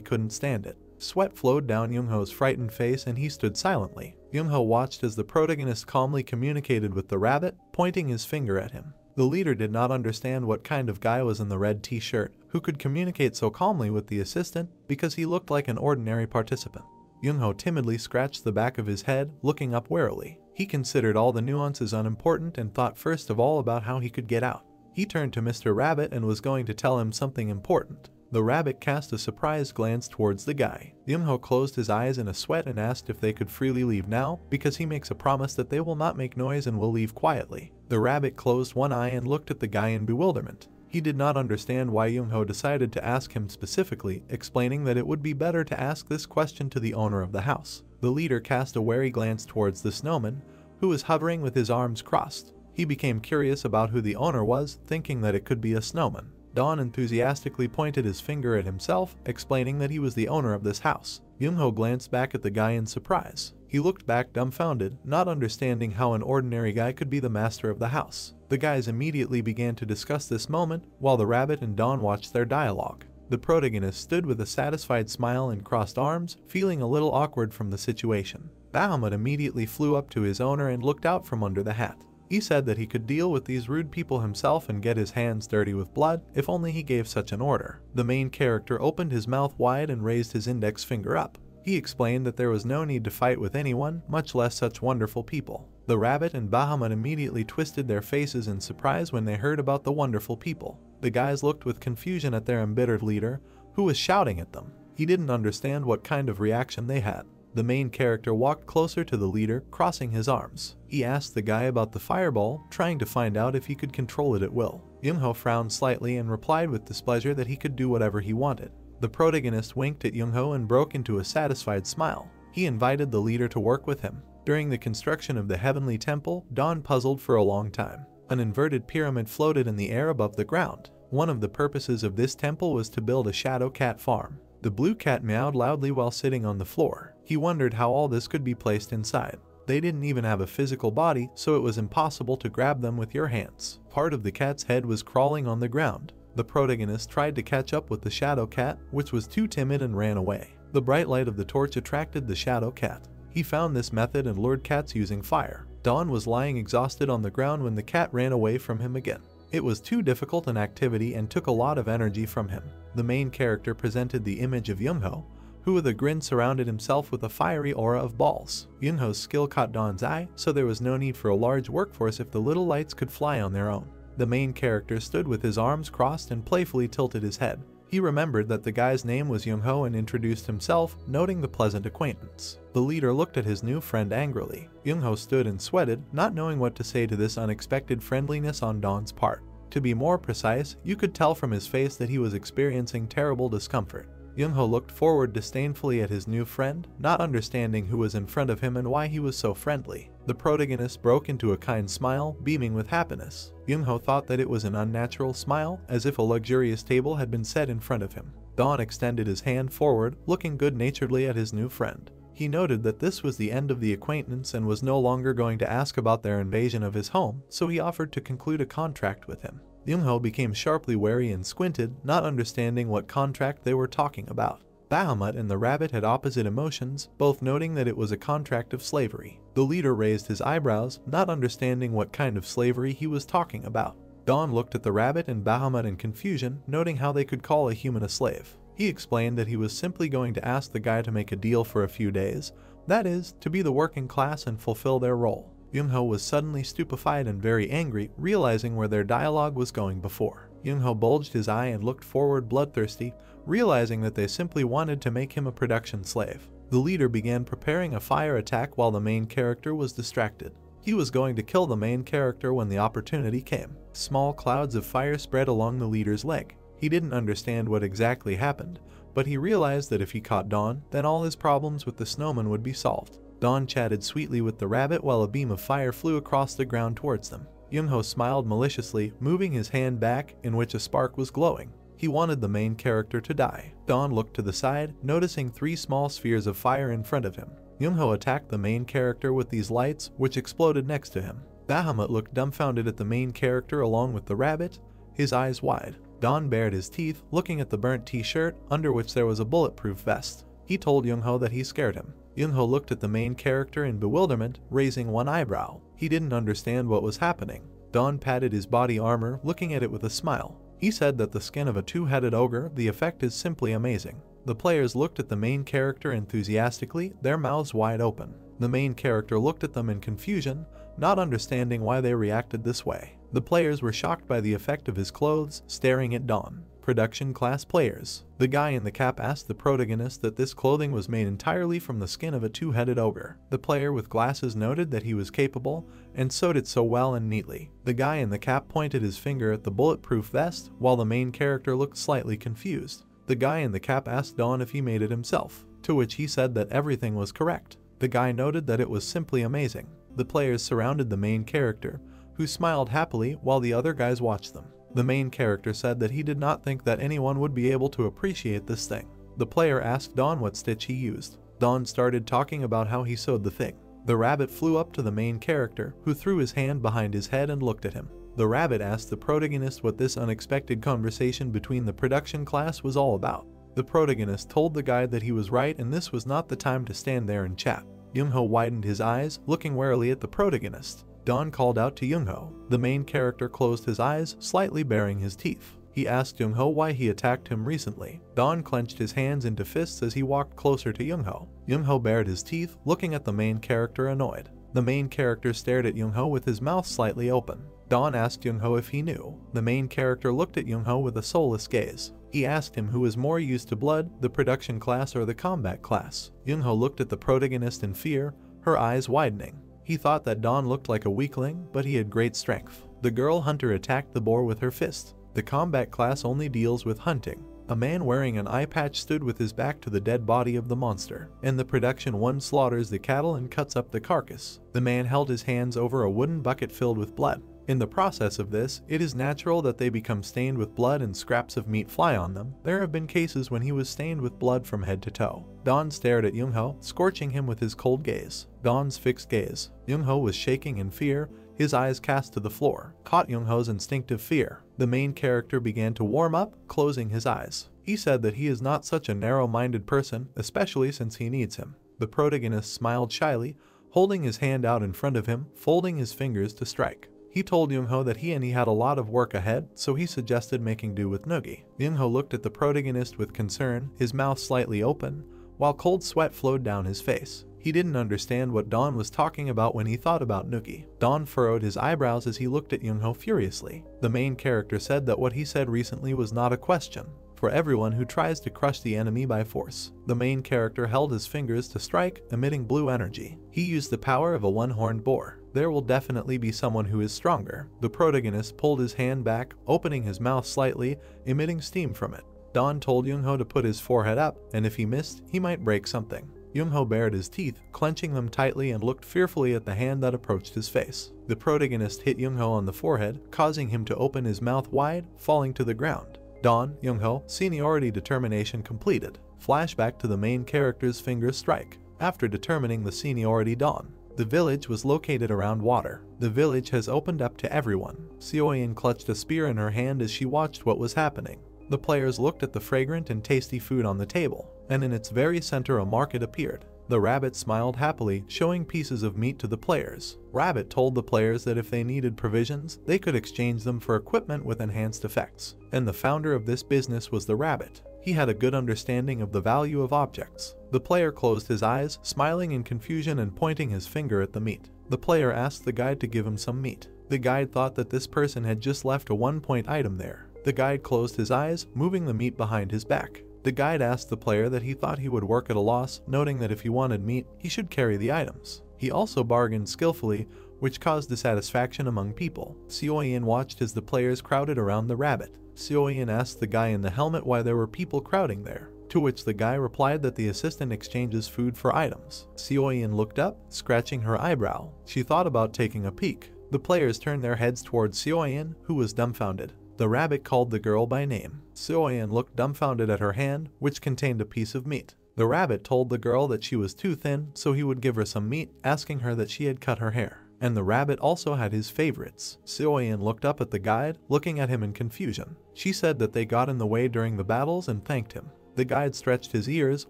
couldn't stand it. Sweat flowed down Young-ho's frightened face and he stood silently. Young-ho watched as the protagonist calmly communicated with the rabbit, pointing his finger at him. The leader did not understand what kind of guy was in the red t-shirt, who could communicate so calmly with the assistant because he looked like an ordinary participant. Young-ho timidly scratched the back of his head, looking up warily. He considered all the nuances unimportant and thought first of all about how he could get out. He turned to Mr. Rabbit and was going to tell him something important. The rabbit cast a surprised glance towards the guy. Young-ho closed his eyes in a sweat and asked if they could freely leave now, because he makes a promise that they will not make noise and will leave quietly. The rabbit closed one eye and looked at the guy in bewilderment. He did not understand why Young-ho decided to ask him specifically, explaining that it would be better to ask this question to the owner of the house. The leader cast a wary glance towards the snowman, who was hovering with his arms crossed. He became curious about who the owner was, thinking that it could be a snowman. Don enthusiastically pointed his finger at himself, explaining that he was the owner of this house. Young-ho glanced back at the guy in surprise. He looked back dumbfounded, not understanding how an ordinary guy could be the master of the house. The guys immediately began to discuss this moment, while the rabbit and Don watched their dialogue. The protagonist stood with a satisfied smile and crossed arms, feeling a little awkward from the situation. Bahamut immediately flew up to his owner and looked out from under the hat. He said that he could deal with these rude people himself and get his hands dirty with blood, if only he gave such an order. The main character opened his mouth wide and raised his index finger up. He explained that there was no need to fight with anyone, much less such wonderful people. The rabbit and Bahamut immediately twisted their faces in surprise when they heard about the wonderful people. The guys looked with confusion at their embittered leader, who was shouting at them. He didn't understand what kind of reaction they had. The main character walked closer to the leader, crossing his arms. He asked the guy about the fireball, trying to find out if he could control it at will. Young-ho frowned slightly and replied with displeasure that he could do whatever he wanted. The protagonist winked at Young-ho and broke into a satisfied smile. He invited the leader to work with him. During the construction of the Heavenly Temple, Don puzzled for a long time. An inverted pyramid floated in the air above the ground. One of the purposes of this temple was to build a shadow cat farm. The blue cat meowed loudly while sitting on the floor. He wondered how all this could be placed inside. They didn't even have a physical body, so it was impossible to grab them with your hands. Part of the cat's head was crawling on the ground. The protagonist tried to catch up with the shadow cat, which was too timid and ran away. The bright light of the torch attracted the shadow cat. He found this method and lured cats using fire. Don was lying exhausted on the ground when the cat ran away from him again. It was too difficult an activity and took a lot of energy from him. The main character presented the image of Young-ho, who with a grin surrounded himself with a fiery aura of balls. Young-ho's skill caught Don's eye, so there was no need for a large workforce if the little lights could fly on their own. The main character stood with his arms crossed and playfully tilted his head. He remembered that the guy's name was Young-ho and introduced himself, noting the pleasant acquaintance. The leader looked at his new friend angrily. Young-ho stood and sweated, not knowing what to say to this unexpected friendliness on Don's part. To be more precise, you could tell from his face that he was experiencing terrible discomfort. Young-ho looked forward disdainfully at his new friend, not understanding who was in front of him and why he was so friendly. The protagonist broke into a kind smile, beaming with happiness. Young-ho thought that it was an unnatural smile, as if a luxurious table had been set in front of him. Don extended his hand forward, looking good-naturedly at his new friend. He noted that this was the end of the acquaintance and was no longer going to ask about their invasion of his home, so he offered to conclude a contract with him. Young-ho became sharply wary and squinted, not understanding what contract they were talking about. Bahamut and the rabbit had opposite emotions, both noting that it was a contract of slavery. The leader raised his eyebrows, not understanding what kind of slavery he was talking about. Don looked at the rabbit and Bahamut in confusion, noting how they could call a human a slave. He explained that he was simply going to ask the guy to make a deal for a few days, that is, to be the working class and fulfill their role. Young-ho was suddenly stupefied and very angry, realizing where their dialogue was going before. Young-ho bulged his eye and looked forward bloodthirsty, realizing that they simply wanted to make him a production slave. The leader began preparing a fire attack while the main character was distracted. He was going to kill the main character when the opportunity came. Small clouds of fire spread along the leader's leg. He didn't understand what exactly happened, but he realized that if he caught Don, then all his problems with the snowman would be solved. Don chatted sweetly with the rabbit while a beam of fire flew across the ground towards them. Young-ho smiled maliciously, moving his hand back, in which a spark was glowing. He wanted the main character to die. Don looked to the side, noticing 3 small spheres of fire in front of him. Young-ho attacked the main character with these lights, which exploded next to him. Bahamut looked dumbfounded at the main character along with the rabbit, his eyes wide. Don bared his teeth, looking at the burnt t-shirt, under which there was a bulletproof vest. He told Young-ho that he scared him. Young-ho looked at the main character in bewilderment, raising one eyebrow. He didn't understand what was happening. Don patted his body armor, looking at it with a smile. He said that the skin of a 2-headed ogre, the effect is simply amazing. The players looked at the main character enthusiastically, their mouths wide open. The main character looked at them in confusion, not understanding why they reacted this way. The players were shocked by the effect of his clothes, staring at Don. Production class players. The guy in the cap asked the protagonist that this clothing was made entirely from the skin of a two-headed ogre. The player with glasses noted that he was capable and sewed it so well and neatly. The guy in the cap pointed his finger at the bulletproof vest while the main character looked slightly confused. The guy in the cap asked Don if he made it himself, to which he said that everything was correct. The guy noted that it was simply amazing. The players surrounded the main character, who smiled happily while the other guys watched them. The main character said that he did not think that anyone would be able to appreciate this thing. The player asked Don what stitch he used. Don started talking about how he sewed the thing. The rabbit flew up to the main character, who threw his hand behind his head and looked at him. The rabbit asked the protagonist what this unexpected conversation between the production class was all about. The protagonist told the guide that he was right and this was not the time to stand there and chat. Young-ho widened his eyes, looking warily at the protagonist. Don called out to Young-ho. The main character closed his eyes, slightly baring his teeth. He asked Young-ho why he attacked him recently. Don clenched his hands into fists as he walked closer to Young-ho. Young-ho bared his teeth, looking at the main character annoyed. The main character stared at Young-ho with his mouth slightly open. Don asked Young-ho if he knew. The main character looked at Young-ho with a soulless gaze. He asked him who was more used to blood, the production class or the combat class. Young-ho looked at the protagonist in fear, her eyes widening. He thought that Don looked like a weakling, but he had great strength. The girl hunter attacked the boar with her fist. The combat class only deals with hunting. A man wearing an eye patch stood with his back to the dead body of the monster. In the production, one slaughters the cattle and cuts up the carcass. The man held his hands over a wooden bucket filled with blood. In the process of this, it is natural that they become stained with blood and scraps of meat fly on them. There have been cases when he was stained with blood from head to toe. Don stared at Young-ho, scorching him with his cold gaze. Don's fixed gaze. Young-ho was shaking in fear, his eyes cast to the floor, caught Young-ho's instinctive fear. The main character began to warm up, closing his eyes. He said that he is not such a narrow-minded person, especially since he needs him. The protagonist smiled shyly, holding his hand out in front of him, folding his fingers to strike. He told Young-ho that he had a lot of work ahead, so he suggested making do with noogie. Young-ho looked at the protagonist with concern, his mouth slightly open, while cold sweat flowed down his face. He didn't understand what Don was talking about when he thought about noogie. Don furrowed his eyebrows as he looked at Young-ho furiously. The main character said that what he said recently was not a question. For everyone who tries to crush the enemy by force. The main character held his fingers to strike, emitting blue energy. He used the power of a one-horned boar. There will definitely be someone who is stronger. The protagonist pulled his hand back, opening his mouth slightly, emitting steam from it. Don told Young-ho to put his forehead up, and if he missed, he might break something. Young-ho bared his teeth, clenching them tightly and looked fearfully at the hand that approached his face. The protagonist hit Young-ho on the forehead, causing him to open his mouth wide, falling to the ground. Don, Young-ho, seniority determination completed. Flashback to the main character's finger strike. After determining the seniority Don. The village was located around water. The village has opened up to everyone. Seoyin clutched a spear in her hand as she watched what was happening. The players looked at the fragrant and tasty food on the table, and in its very center a market appeared. The rabbit smiled happily, showing pieces of meat to the players. Rabbit told the players that if they needed provisions, they could exchange them for equipment with enhanced effects. And the founder of this business was the rabbit. He had a good understanding of the value of objects. The player closed his eyes, smiling in confusion and pointing his finger at the meat. The player asked the guide to give him some meat. The guide thought that this person had just left a one-point item there. The guide closed his eyes, moving the meat behind his back. The guide asked the player that he thought he would work at a loss, noting that if he wanted meat, he should carry the items. He also bargained skillfully, which caused dissatisfaction among people. Seoyin watched as the players crowded around the rabbit. Seoyin asked the guy in the helmet why there were people crowding there, to which the guy replied that the assistant exchanges food for items. Seoyin looked up, scratching her eyebrow. She thought about taking a peek. The players turned their heads towards Seoyin, who was dumbfounded. The rabbit called the girl by name. Seoyin looked dumbfounded at her hand, which contained a piece of meat. The rabbit told the girl that she was too thin, so he would give her some meat, asking her that she had cut her hair. And the rabbit also had his favorites. Seoyin looked up at the guide, looking at him in confusion. She said that they got in the way during the battles and thanked him. The guide stretched his ears,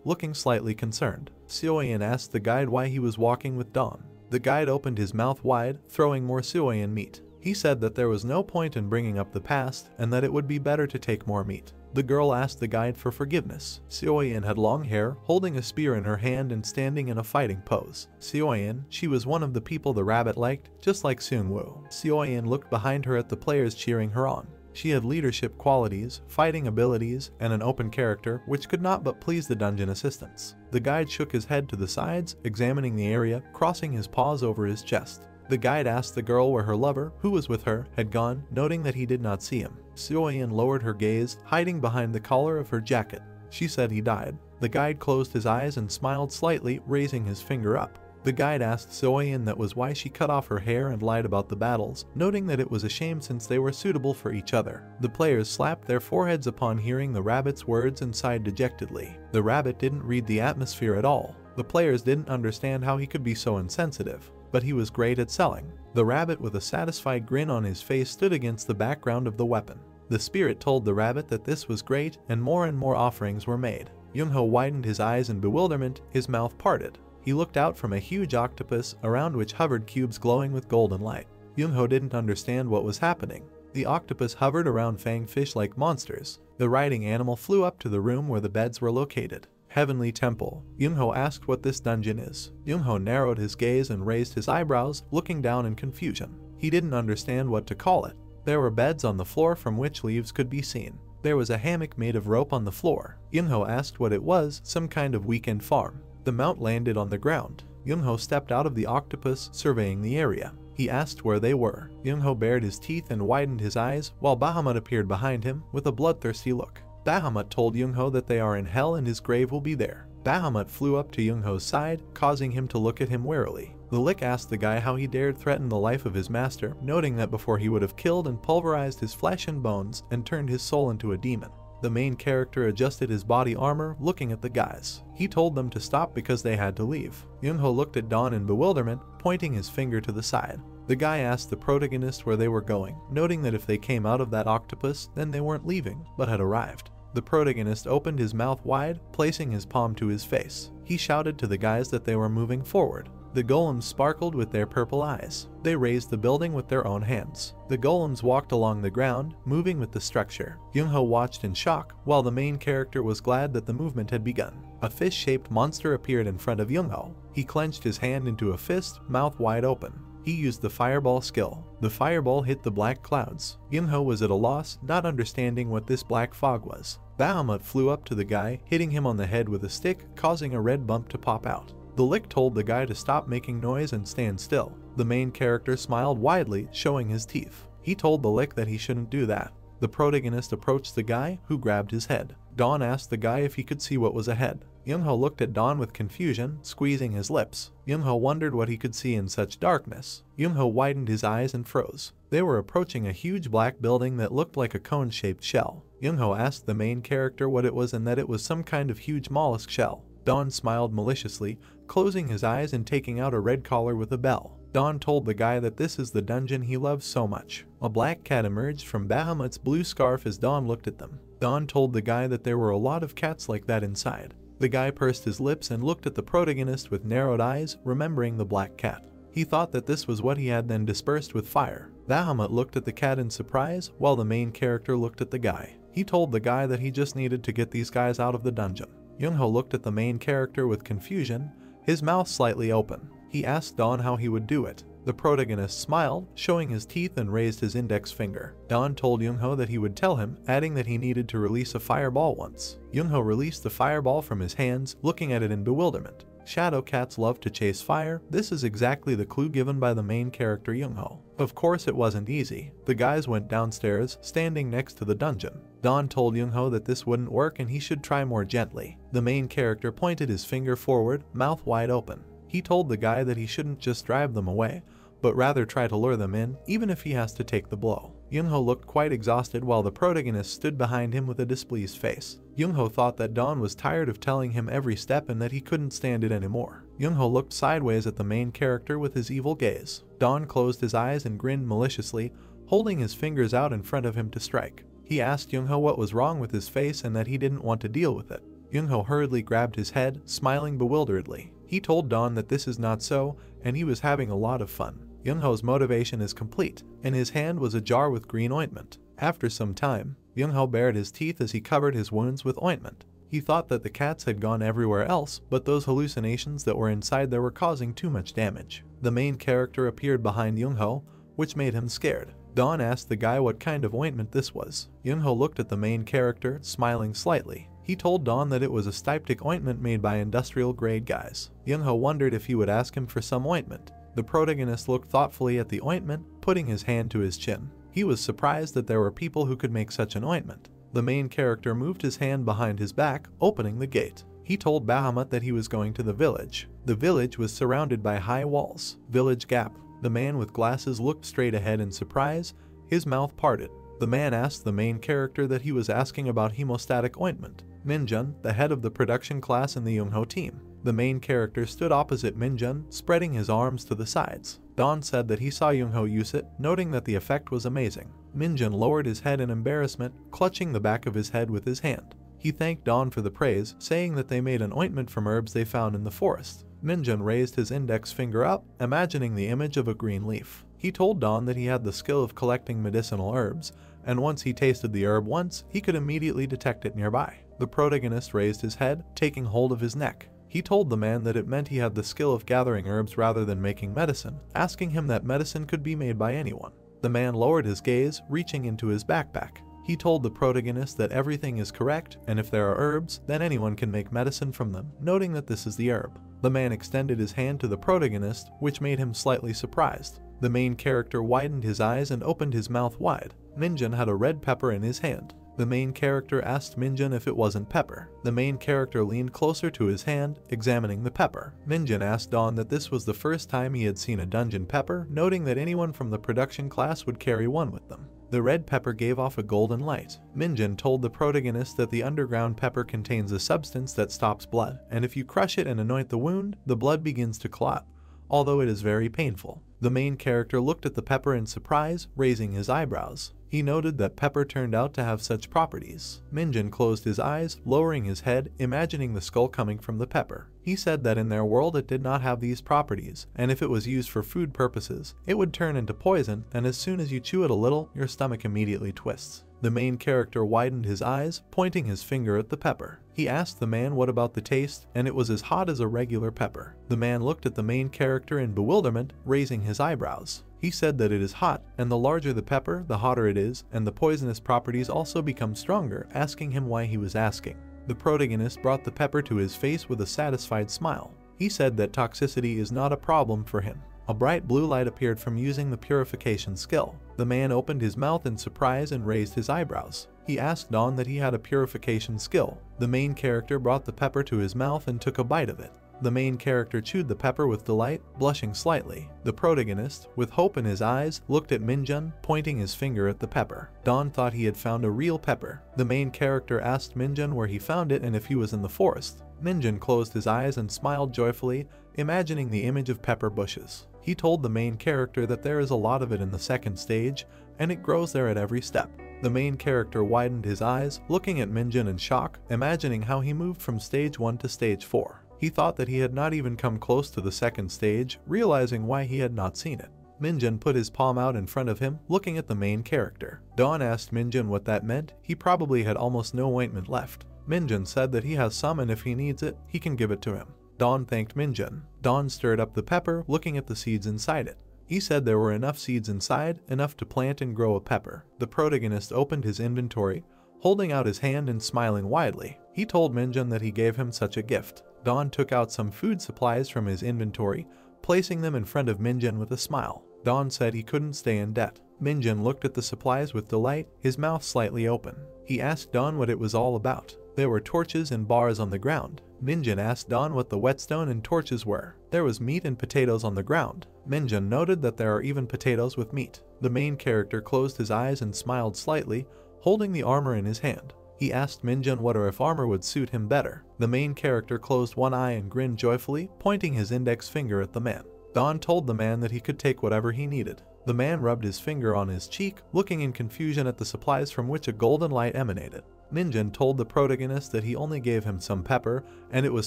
looking slightly concerned. Seoyin asked the guide why he was walking with Dawn. The guide opened his mouth wide, throwing more Seoyin meat. He said that there was no point in bringing up the past, and that it would be better to take more meat. The girl asked the guide for forgiveness. Seoyin had long hair, holding a spear in her hand and standing in a fighting pose. Seoyin, she was one of the people the rabbit liked, just like Seung-woo. Seoyin looked behind her at the players cheering her on. She had leadership qualities, fighting abilities, and an open character which could not but please the dungeon assistants. The guide shook his head to the sides, examining the area, crossing his paws over his chest. The guide asked the girl where her lover, who was with her, had gone, noting that he did not see him. Seo-yin lowered her gaze, hiding behind the collar of her jacket. She said he died. The guide closed his eyes and smiled slightly, raising his finger up. The guide asked Seo-yin that was why she cut off her hair and lied about the battles, noting that it was a shame since they were suitable for each other. The players slapped their foreheads upon hearing the rabbit's words and sighed dejectedly. The rabbit didn't read the atmosphere at all. The players didn't understand how he could be so insensitive, but he was great at selling. The rabbit with a satisfied grin on his face stood against the background of the weapon. The spirit told the rabbit that this was great, and more offerings were made. Young-ho widened his eyes in bewilderment, his mouth parted. He looked out from a huge octopus around which hovered cubes glowing with golden light. Young-ho didn't understand what was happening. The octopus hovered around fangfish-like monsters. The riding animal flew up to the room where the beds were located. Heavenly Temple. Young-ho asked what this dungeon is. Young-ho narrowed his gaze and raised his eyebrows, looking down in confusion. He didn't understand what to call it. There were beds on the floor from which leaves could be seen. There was a hammock made of rope on the floor. Young-ho asked what it was, some kind of weekend farm. The mount landed on the ground. Young-ho stepped out of the octopus, surveying the area. He asked where they were. Young-ho bared his teeth and widened his eyes, while Bahamut appeared behind him with a bloodthirsty look. Bahamut told Young-ho that they are in hell and his grave will be there. Bahamut flew up to Young-ho's side, causing him to look at him warily. The Lick asked the guy how he dared threaten the life of his master, noting that before he would have killed and pulverized his flesh and bones and turned his soul into a demon. The main character adjusted his body armor, looking at the guys. He told them to stop because they had to leave. Young-ho looked at Dawn in bewilderment, pointing his finger to the side. The guy asked the protagonist where they were going, noting that if they came out of that octopus, then they weren't leaving, but had arrived. The protagonist opened his mouth wide, placing his palm to his face. He shouted to the guys that they were moving forward. The golems sparkled with their purple eyes. They raised the building with their own hands. The golems walked along the ground, moving with the structure. Young-ho watched in shock, while the main character was glad that the movement had begun. A fish-shaped monster appeared in front of Young-ho. He clenched his hand into a fist, mouth wide open. He used the fireball skill. The fireball hit the black clouds. Young-ho was at a loss, not understanding what this black fog was. Bahamut flew up to the guy, hitting him on the head with a stick, causing a red bump to pop out. The Lick told the guy to stop making noise and stand still. The main character smiled widely, showing his teeth. He told the Lick that he shouldn't do that. The protagonist approached the guy, who grabbed his head. Dawn asked the guy if he could see what was ahead. Young-ho looked at Dawn with confusion, squeezing his lips. Young-ho wondered what he could see in such darkness. Young-ho widened his eyes and froze. They were approaching a huge black building that looked like a cone-shaped shell. Young-ho asked the main character what it was and that it was some kind of huge mollusk shell. Dawn smiled maliciously, closing his eyes and taking out a red collar with a bell. Dawn told the guy that this is the dungeon he loves so much. A black cat emerged from Bahamut's blue scarf as Dawn looked at them. Dawn told the guy that there were a lot of cats like that inside. The guy pursed his lips and looked at the protagonist with narrowed eyes, remembering the black cat. He thought that this was what he had then dispersed with fire. Bahamut looked at the cat in surprise, while the main character looked at the guy. He told the guy that he just needed to get these guys out of the dungeon. Young-ho looked at the main character with confusion, his mouth slightly open. He asked Dawn how he would do it. The protagonist smiled, showing his teeth and raised his index finger. Dawn told Young-ho that he would tell him, adding that he needed to release a fireball once. Young-ho released the fireball from his hands, looking at it in bewilderment. Shadow cats love to chase fire. This is exactly the clue given by the main character Young-ho. Of course it wasn't easy. The guys went downstairs, standing next to the dungeon. Dawn told Young-ho that this wouldn't work and he should try more gently. The main character pointed his finger forward, mouth wide open. He told the guy that he shouldn't just drive them away, but rather try to lure them in, even if he has to take the blow. Young-ho looked quite exhausted while the protagonist stood behind him with a displeased face. Young-ho thought that Dawn was tired of telling him every step and that he couldn't stand it anymore. Young-ho looked sideways at the main character with his evil gaze. Dawn closed his eyes and grinned maliciously, holding his fingers out in front of him to strike. He asked Young-ho what was wrong with his face and that he didn't want to deal with it. Young-ho hurriedly grabbed his head, smiling bewilderedly. He told Dawn that this is not so, and he was having a lot of fun. Young-ho's motivation is complete. In his hand was a jar with green ointment. After some time, Young-ho bared his teeth as he covered his wounds with ointment. He thought that the cats had gone everywhere else, but those hallucinations that were inside there were causing too much damage. The main character appeared behind Young-ho, which made him scared. Dawn asked the guy what kind of ointment this was. Young-ho looked at the main character, smiling slightly. He told Dawn that it was a styptic ointment made by industrial-grade guys. Young-ho wondered if he would ask him for some ointment. The protagonist looked thoughtfully at the ointment, putting his hand to his chin. He was surprised that there were people who could make such an ointment. The main character moved his hand behind his back, opening the gate. He told Bahamut that he was going to the village. The village was surrounded by high walls. Village Gap. The man with glasses looked straight ahead in surprise, his mouth parted. The man asked the main character that he was asking about hemostatic ointment. Minjun, the head of the production class in the Young-ho team. The main character stood opposite Minjun, spreading his arms to the sides. Dawn said that he saw Young-ho use it, noting that the effect was amazing. Minjun lowered his head in embarrassment, clutching the back of his head with his hand. He thanked Dawn for the praise, saying that they made an ointment from herbs they found in the forest. Minjun raised his index finger up, imagining the image of a green leaf. He told Dawn that he had the skill of collecting medicinal herbs, and once he tasted the herb once, he could immediately detect it nearby. The protagonist raised his head, taking hold of his neck. He told the man that it meant he had the skill of gathering herbs rather than making medicine, asking him that medicine could be made by anyone. The man lowered his gaze, reaching into his backpack. He told the protagonist that everything is correct, and if there are herbs, then anyone can make medicine from them, noting that this is the herb. The man extended his hand to the protagonist, which made him slightly surprised. The main character widened his eyes and opened his mouth wide. Minjun had a red pepper in his hand. The main character asked Minjun if it wasn't pepper. The main character leaned closer to his hand, examining the pepper. Minjun asked Dawn that this was the first time he had seen a dungeon pepper, noting that anyone from the production class would carry one with them. The red pepper gave off a golden light. Minjun told the protagonist that the underground pepper contains a substance that stops blood, and if you crush it and anoint the wound, the blood begins to clot, although it is very painful. The main character looked at the pepper in surprise, raising his eyebrows. He noted that pepper turned out to have such properties. Minjun closed his eyes, lowering his head, imagining the skull coming from the pepper. He said that in their world it did not have these properties, and if it was used for food purposes, it would turn into poison, and as soon as you chew it a little, your stomach immediately twists. The main character widened his eyes, pointing his finger at the pepper. He asked the man what about the taste, and it was as hot as a regular pepper. The man looked at the main character in bewilderment, raising his eyebrows. He said that it is hot, and the larger the pepper, the hotter it is, and the poisonous properties also become stronger, asking him why he was asking. The protagonist brought the pepper to his face with a satisfied smile. He said that toxicity is not a problem for him. A bright blue light appeared from using the purification skill. The man opened his mouth in surprise and raised his eyebrows. He asked Dawn that he had a purification skill. The main character brought the pepper to his mouth and took a bite of it. The main character chewed the pepper with delight, blushing slightly. The protagonist, with hope in his eyes, looked at Minjun, pointing his finger at the pepper. Dawn thought he had found a real pepper. The main character asked Minjun where he found it and if he was in the forest. Minjun closed his eyes and smiled joyfully, imagining the image of pepper bushes. He told the main character that there is a lot of it in the second stage, and it grows there at every step. The main character widened his eyes, looking at Minjun in shock, imagining how he moved from stage 1 to stage 4. He thought that he had not even come close to the second stage, realizing why he had not seen it. Minjun put his palm out in front of him, looking at the main character. Dawn asked Minjun what that meant. He probably had almost no ointment left. Minjun said that he has some and if he needs it, he can give it to him. Dawn thanked Minjun. Dawn stirred up the pepper, looking at the seeds inside it. He said there were enough seeds inside, enough to plant and grow a pepper. The protagonist opened his inventory, holding out his hand and smiling widely. He told Minjun that he gave him such a gift. Dawn took out some food supplies from his inventory, placing them in front of Minjun with a smile. Dawn said he couldn't stay in debt. Minjun looked at the supplies with delight, his mouth slightly open. He asked Dawn what it was all about. There were torches and bars on the ground. Minjun asked Dawn what the whetstone and torches were. There was meat and potatoes on the ground. Minjun noted that there are even potatoes with meat. The main character closed his eyes and smiled slightly, holding the armor in his hand. He asked Minjun what if armor would suit him better. The main character closed one eye and grinned joyfully, pointing his index finger at the man. Dawn told the man that he could take whatever he needed. The man rubbed his finger on his cheek, looking in confusion at the supplies from which a golden light emanated. Minjun told the protagonist that he only gave him some pepper, and it was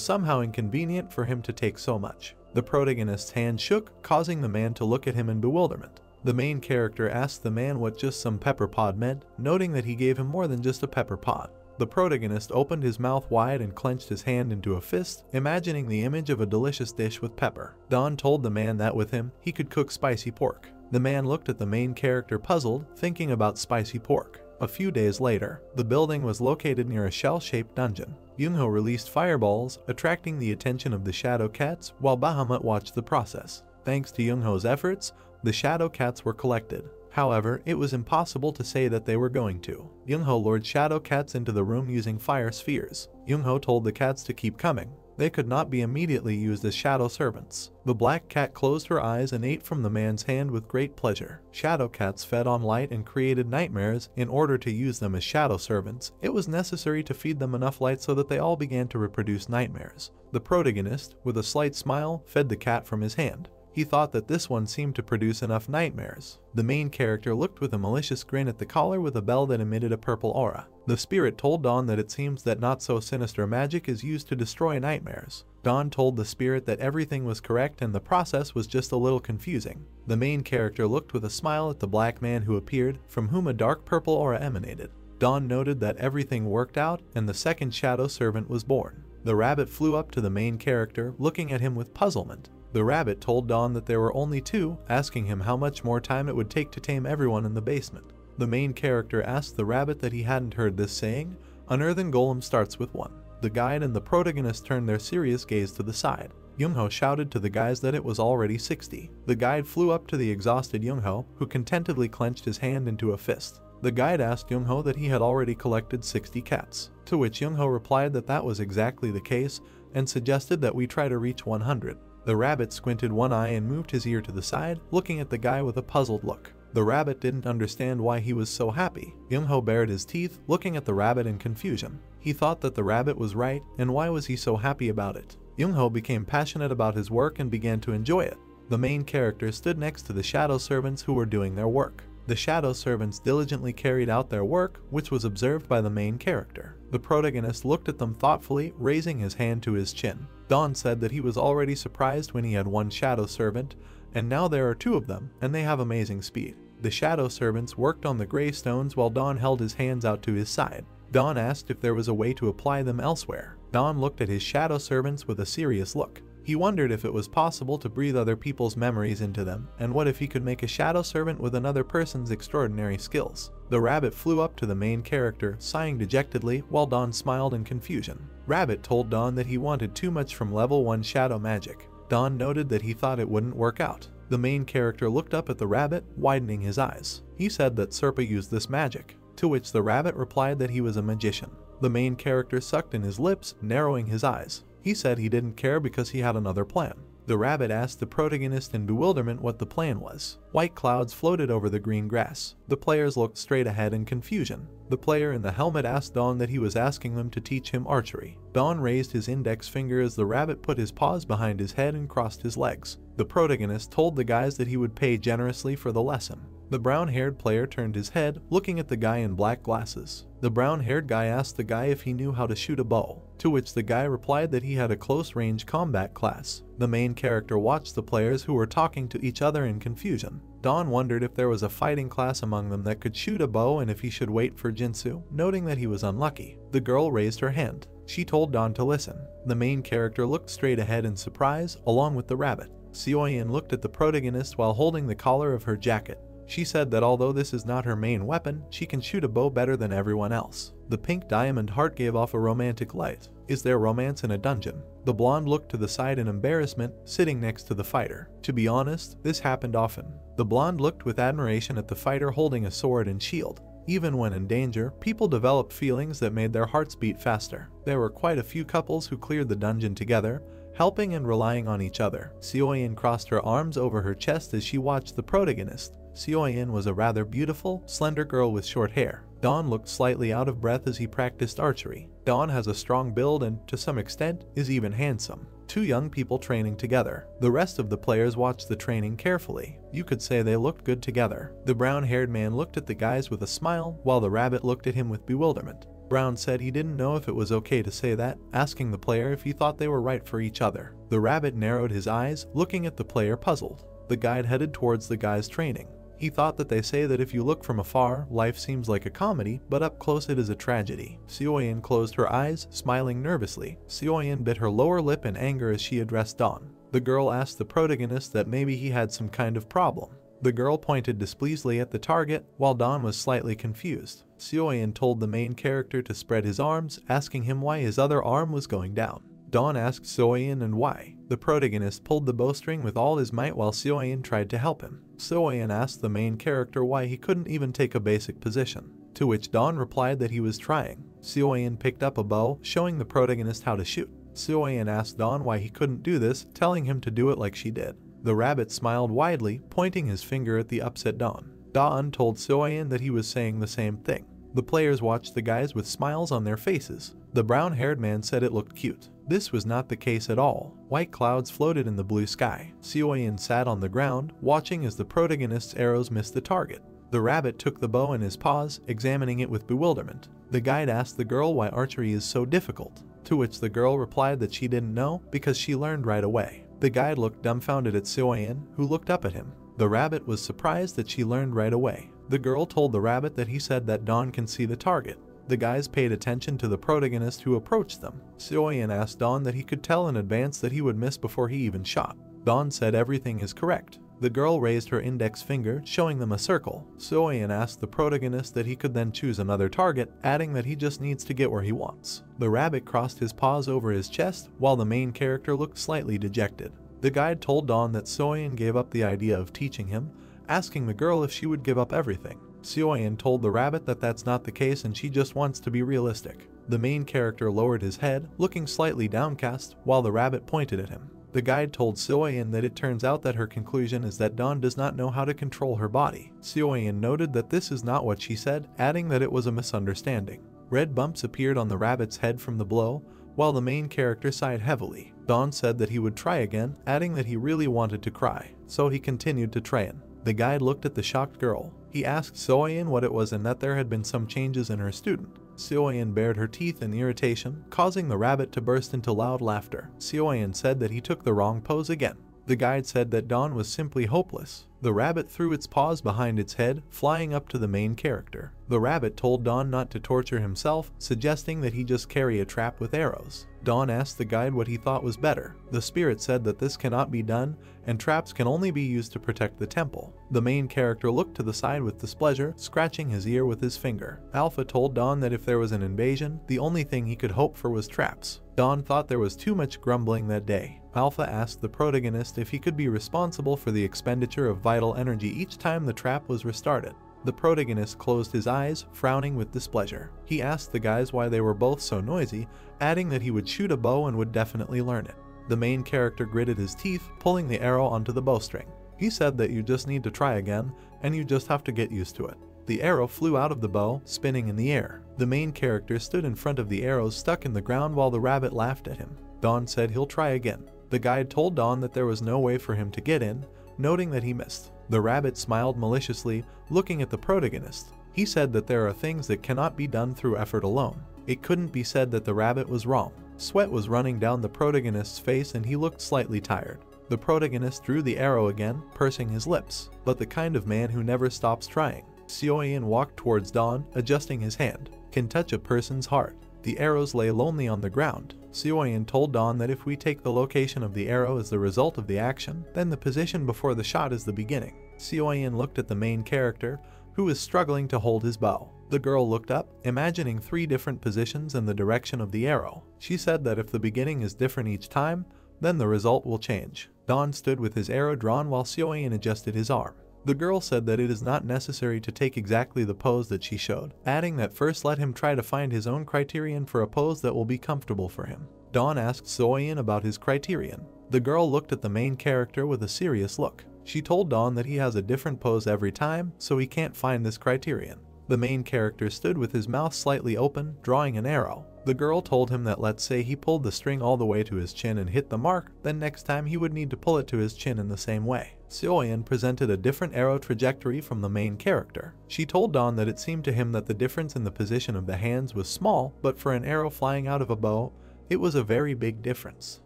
somehow inconvenient for him to take so much. The protagonist's hand shook, causing the man to look at him in bewilderment. The main character asked the man what just some pepper pod meant, noting that he gave him more than just a pepper pod. The protagonist opened his mouth wide and clenched his hand into a fist, imagining the image of a delicious dish with pepper. Dawn told the man that with him, he could cook spicy pork. The man looked at the main character puzzled, thinking about spicy pork. A few days later, the building was located near a shell-shaped dungeon. Young-ho released fireballs, attracting the attention of the shadow cats, while Bahamut watched the process. Thanks to Young-ho's efforts, the shadow cats were collected. However, it was impossible to say that they were going to. Young-ho lured shadow cats into the room using fire spheres. Young-ho told the cats to keep coming. They could not be immediately used as shadow servants. The black cat closed her eyes and ate from the man's hand with great pleasure. Shadow cats fed on light and created nightmares. In order to use them as shadow servants, it was necessary to feed them enough light so that they all began to reproduce nightmares. The protagonist, with a slight smile, fed the cat from his hand. He thought that this one seemed to produce enough nightmares. The main character looked with a malicious grin at the collar with a bell that emitted a purple aura. The spirit told Dawn that it seems that not so sinister magic is used to destroy nightmares. Dawn told the spirit that everything was correct and the process was just a little confusing. The main character looked with a smile at the black man who appeared, from whom a dark purple aura emanated. Dawn noted that everything worked out and the second shadow servant was born. The rabbit flew up to the main character, looking at him with puzzlement. The rabbit told Dawn that there were only two, asking him how much more time it would take to tame everyone in the basement. The main character asked the rabbit that he hadn't heard this saying. An earthen golem starts with one. The guide and the protagonist turned their serious gaze to the side. Young-ho shouted to the guys that it was already 60. The guide flew up to the exhausted Young-ho, who contentedly clenched his hand into a fist. The guide asked Young-ho that he had already collected 60 cats, to which Young-ho replied that that was exactly the case and suggested that we try to reach 100. The rabbit squinted one eye and moved his ear to the side, looking at the guy with a puzzled look. The rabbit didn't understand why he was so happy. Young-ho bared his teeth, looking at the rabbit in confusion. He thought that the rabbit was right, and why was he so happy about it? Young-ho became passionate about his work and began to enjoy it. The main character stood next to the shadow servants who were doing their work. The shadow servants diligently carried out their work, which was observed by the main character. The protagonist looked at them thoughtfully, raising his hand to his chin. Dawn said that he was already surprised when he had one shadow servant, and now there are two of them, and they have amazing speed. The shadow servants worked on the gray stones while Dawn held his hands out to his side. Dawn asked if there was a way to apply them elsewhere. Dawn looked at his shadow servants with a serious look. He wondered if it was possible to breathe other people's memories into them, and what if he could make a shadow servant with another person's extraordinary skills. The rabbit flew up to the main character, sighing dejectedly, while Dawn smiled in confusion. Rabbit told Dawn that he wanted too much from level 1 shadow magic. Dawn noted that he thought it wouldn't work out. The main character looked up at the rabbit, widening his eyes. He said that Serpa used this magic, to which the rabbit replied that he was a magician. The main character sucked in his lips, narrowing his eyes. He said he didn't care because he had another plan. The rabbit asked the protagonist in bewilderment what the plan was. White clouds floated over the green grass. The players looked straight ahead in confusion. The player in the helmet asked Dawn that he was asking them to teach him archery. Dawn raised his index finger as the rabbit put his paws behind his head and crossed his legs. The protagonist told the guys that he would pay generously for the lesson. The brown-haired player turned his head, looking at the guy in black glasses. The brown-haired guy asked the guy if he knew how to shoot a bow, to which the guy replied that he had a close-range combat class. The main character watched the players who were talking to each other in confusion. Dawn wondered if there was a fighting class among them that could shoot a bow and if he should wait for Jinsu, noting that he was unlucky. The girl raised her hand. She told Dawn to listen. The main character looked straight ahead in surprise, along with the rabbit. Seoyin looked at the protagonist while holding the collar of her jacket. She said that although this is not her main weapon, she can shoot a bow better than everyone else. The pink diamond heart gave off a romantic light. Is there romance in a dungeon? The blonde looked to the side in embarrassment, sitting next to the fighter. To be honest, this happened often. The blonde looked with admiration at the fighter holding a sword and shield. Even when in danger, people developed feelings that made their hearts beat faster. There were quite a few couples who cleared the dungeon together, helping and relying on each other. Seoyin crossed her arms over her chest as she watched the protagonist. Seoyin was a rather beautiful, slender girl with short hair. Dawn looked slightly out of breath as he practiced archery. Dawn has a strong build and, to some extent, is even handsome. Two young people training together. The rest of the players watched the training carefully. You could say they looked good together. The brown-haired man looked at the guys with a smile, while the rabbit looked at him with bewilderment. Brown said he didn't know if it was okay to say that, asking the player if he thought they were right for each other. The rabbit narrowed his eyes, looking at the player puzzled. The guide headed towards the guys training. He thought that they say that if you look from afar, life seems like a comedy, but up close it is a tragedy. Seoyin closed her eyes, smiling nervously. Seoyin bit her lower lip in anger as she addressed Dawn. The girl asked the protagonist that maybe he had some kind of problem. The girl pointed displeasedly at the target, while Dawn was slightly confused. Seoin told the main character to spread his arms, asking him why his other arm was going down. Dawn asked Seoin and why. The protagonist pulled the bowstring with all his might while Seoin tried to help him. Seoin asked the main character why he couldn't even take a basic position, to which Dawn replied that he was trying. Seoin picked up a bow, showing the protagonist how to shoot. Seoin asked Dawn why he couldn't do this, telling him to do it like she did. The rabbit smiled widely, pointing his finger at the upset Dawn. Dawn told Seoin that he was saying the same thing. The players watched the guys with smiles on their faces. The brown-haired man said it looked cute. This was not the case at all. White clouds floated in the blue sky. Seoin sat on the ground, watching as the protagonist's arrows missed the target. The rabbit took the bow in his paws, examining it with bewilderment. The guide asked the girl why archery is so difficult, to which the girl replied that she didn't know because she learned right away. The guide looked dumbfounded at Seoin, who looked up at him. The rabbit was surprised that she learned right away. The girl told the rabbit that he said that Dawn can see the target. The guys paid attention to the protagonist who approached them. Seoin asked Dawn that he could tell in advance that he would miss before he even shot. Dawn said everything is correct. The girl raised her index finger, showing them a circle. Seoin asked the protagonist that he could then choose another target, adding that he just needs to get where he wants. The rabbit crossed his paws over his chest, while the main character looked slightly dejected. The guide told Dawn that Seoin gave up the idea of teaching him, asking the girl if she would give up everything. Seoin told the rabbit that that's not the case and she just wants to be realistic. The main character lowered his head, looking slightly downcast, while the rabbit pointed at him. The guide told Seoin that it turns out that her conclusion is that Dawn does not know how to control her body. Seoin noted that this is not what she said, adding that it was a misunderstanding. Red bumps appeared on the rabbit's head from the blow, while the main character sighed heavily. Dawn said that he would try again, adding that he really wanted to cry, so he continued to train. The guide looked at the shocked girl. He asked Seoin what it was and that there had been some changes in her student. Seoin bared her teeth in irritation, causing the rabbit to burst into loud laughter. Seoin said that he took the wrong pose again. The guide said that Dawn was simply hopeless. The rabbit threw its paws behind its head, flying up to the main character. The rabbit told Dawn not to torture himself, suggesting that he just carry a trap with arrows. Dawn asked the guide what he thought was better. The spirit said that this cannot be done, and traps can only be used to protect the temple. The main character looked to the side with displeasure, scratching his ear with his finger. Alpha told Dawn that if there was an invasion, the only thing he could hope for was traps. Dawn thought there was too much grumbling that day. Alpha asked the protagonist if he could be responsible for the expenditure of vital energy each time the trap was restarted. The protagonist closed his eyes, frowning with displeasure. He asked the guys why they were both so noisy, adding that he would shoot a bow and would definitely learn it. The main character gritted his teeth, pulling the arrow onto the bowstring. He said that you just need to try again, and you just have to get used to it. The arrow flew out of the bow, spinning in the air. The main character stood in front of the arrows stuck in the ground while the rabbit laughed at him. Dawn said he'll try again. The guide told Dawn that there was no way for him to get in, noting that he missed. The rabbit smiled maliciously, looking at the protagonist. He said that there are things that cannot be done through effort alone. It couldn't be said that the rabbit was wrong. Sweat was running down the protagonist's face and he looked slightly tired. The protagonist drew the arrow again, pursing his lips, but the kind of man who never stops trying. Seoin walked towards Dawn, adjusting his hand. Can touch a person's heart. The arrows lay lonely on the ground. Seoin told Dawn that if we take the location of the arrow as the result of the action, then the position before the shot is the beginning. Seoin looked at the main character, who was struggling to hold his bow. The girl looked up, imagining 3 different positions and the direction of the arrow. She said that if the beginning is different each time, then the result will change. Dawn stood with his arrow drawn while Seoin adjusted his arm. The girl said that it is not necessary to take exactly the pose that she showed, adding that first let him try to find his own criterion for a pose that will be comfortable for him. Dawn asked Seoin about his criterion. The girl looked at the main character with a serious look. She told Dawn that he has a different pose every time, so he can't find this criterion. The main character stood with his mouth slightly open, drawing an arrow. The girl told him that let's say he pulled the string all the way to his chin and hit the mark, then next time he would need to pull it to his chin in the same way. Seoin presented a different arrow trajectory from the main character. She told Dawn that it seemed to him that the difference in the position of the hands was small, but for an arrow flying out of a bow, it was a very big difference.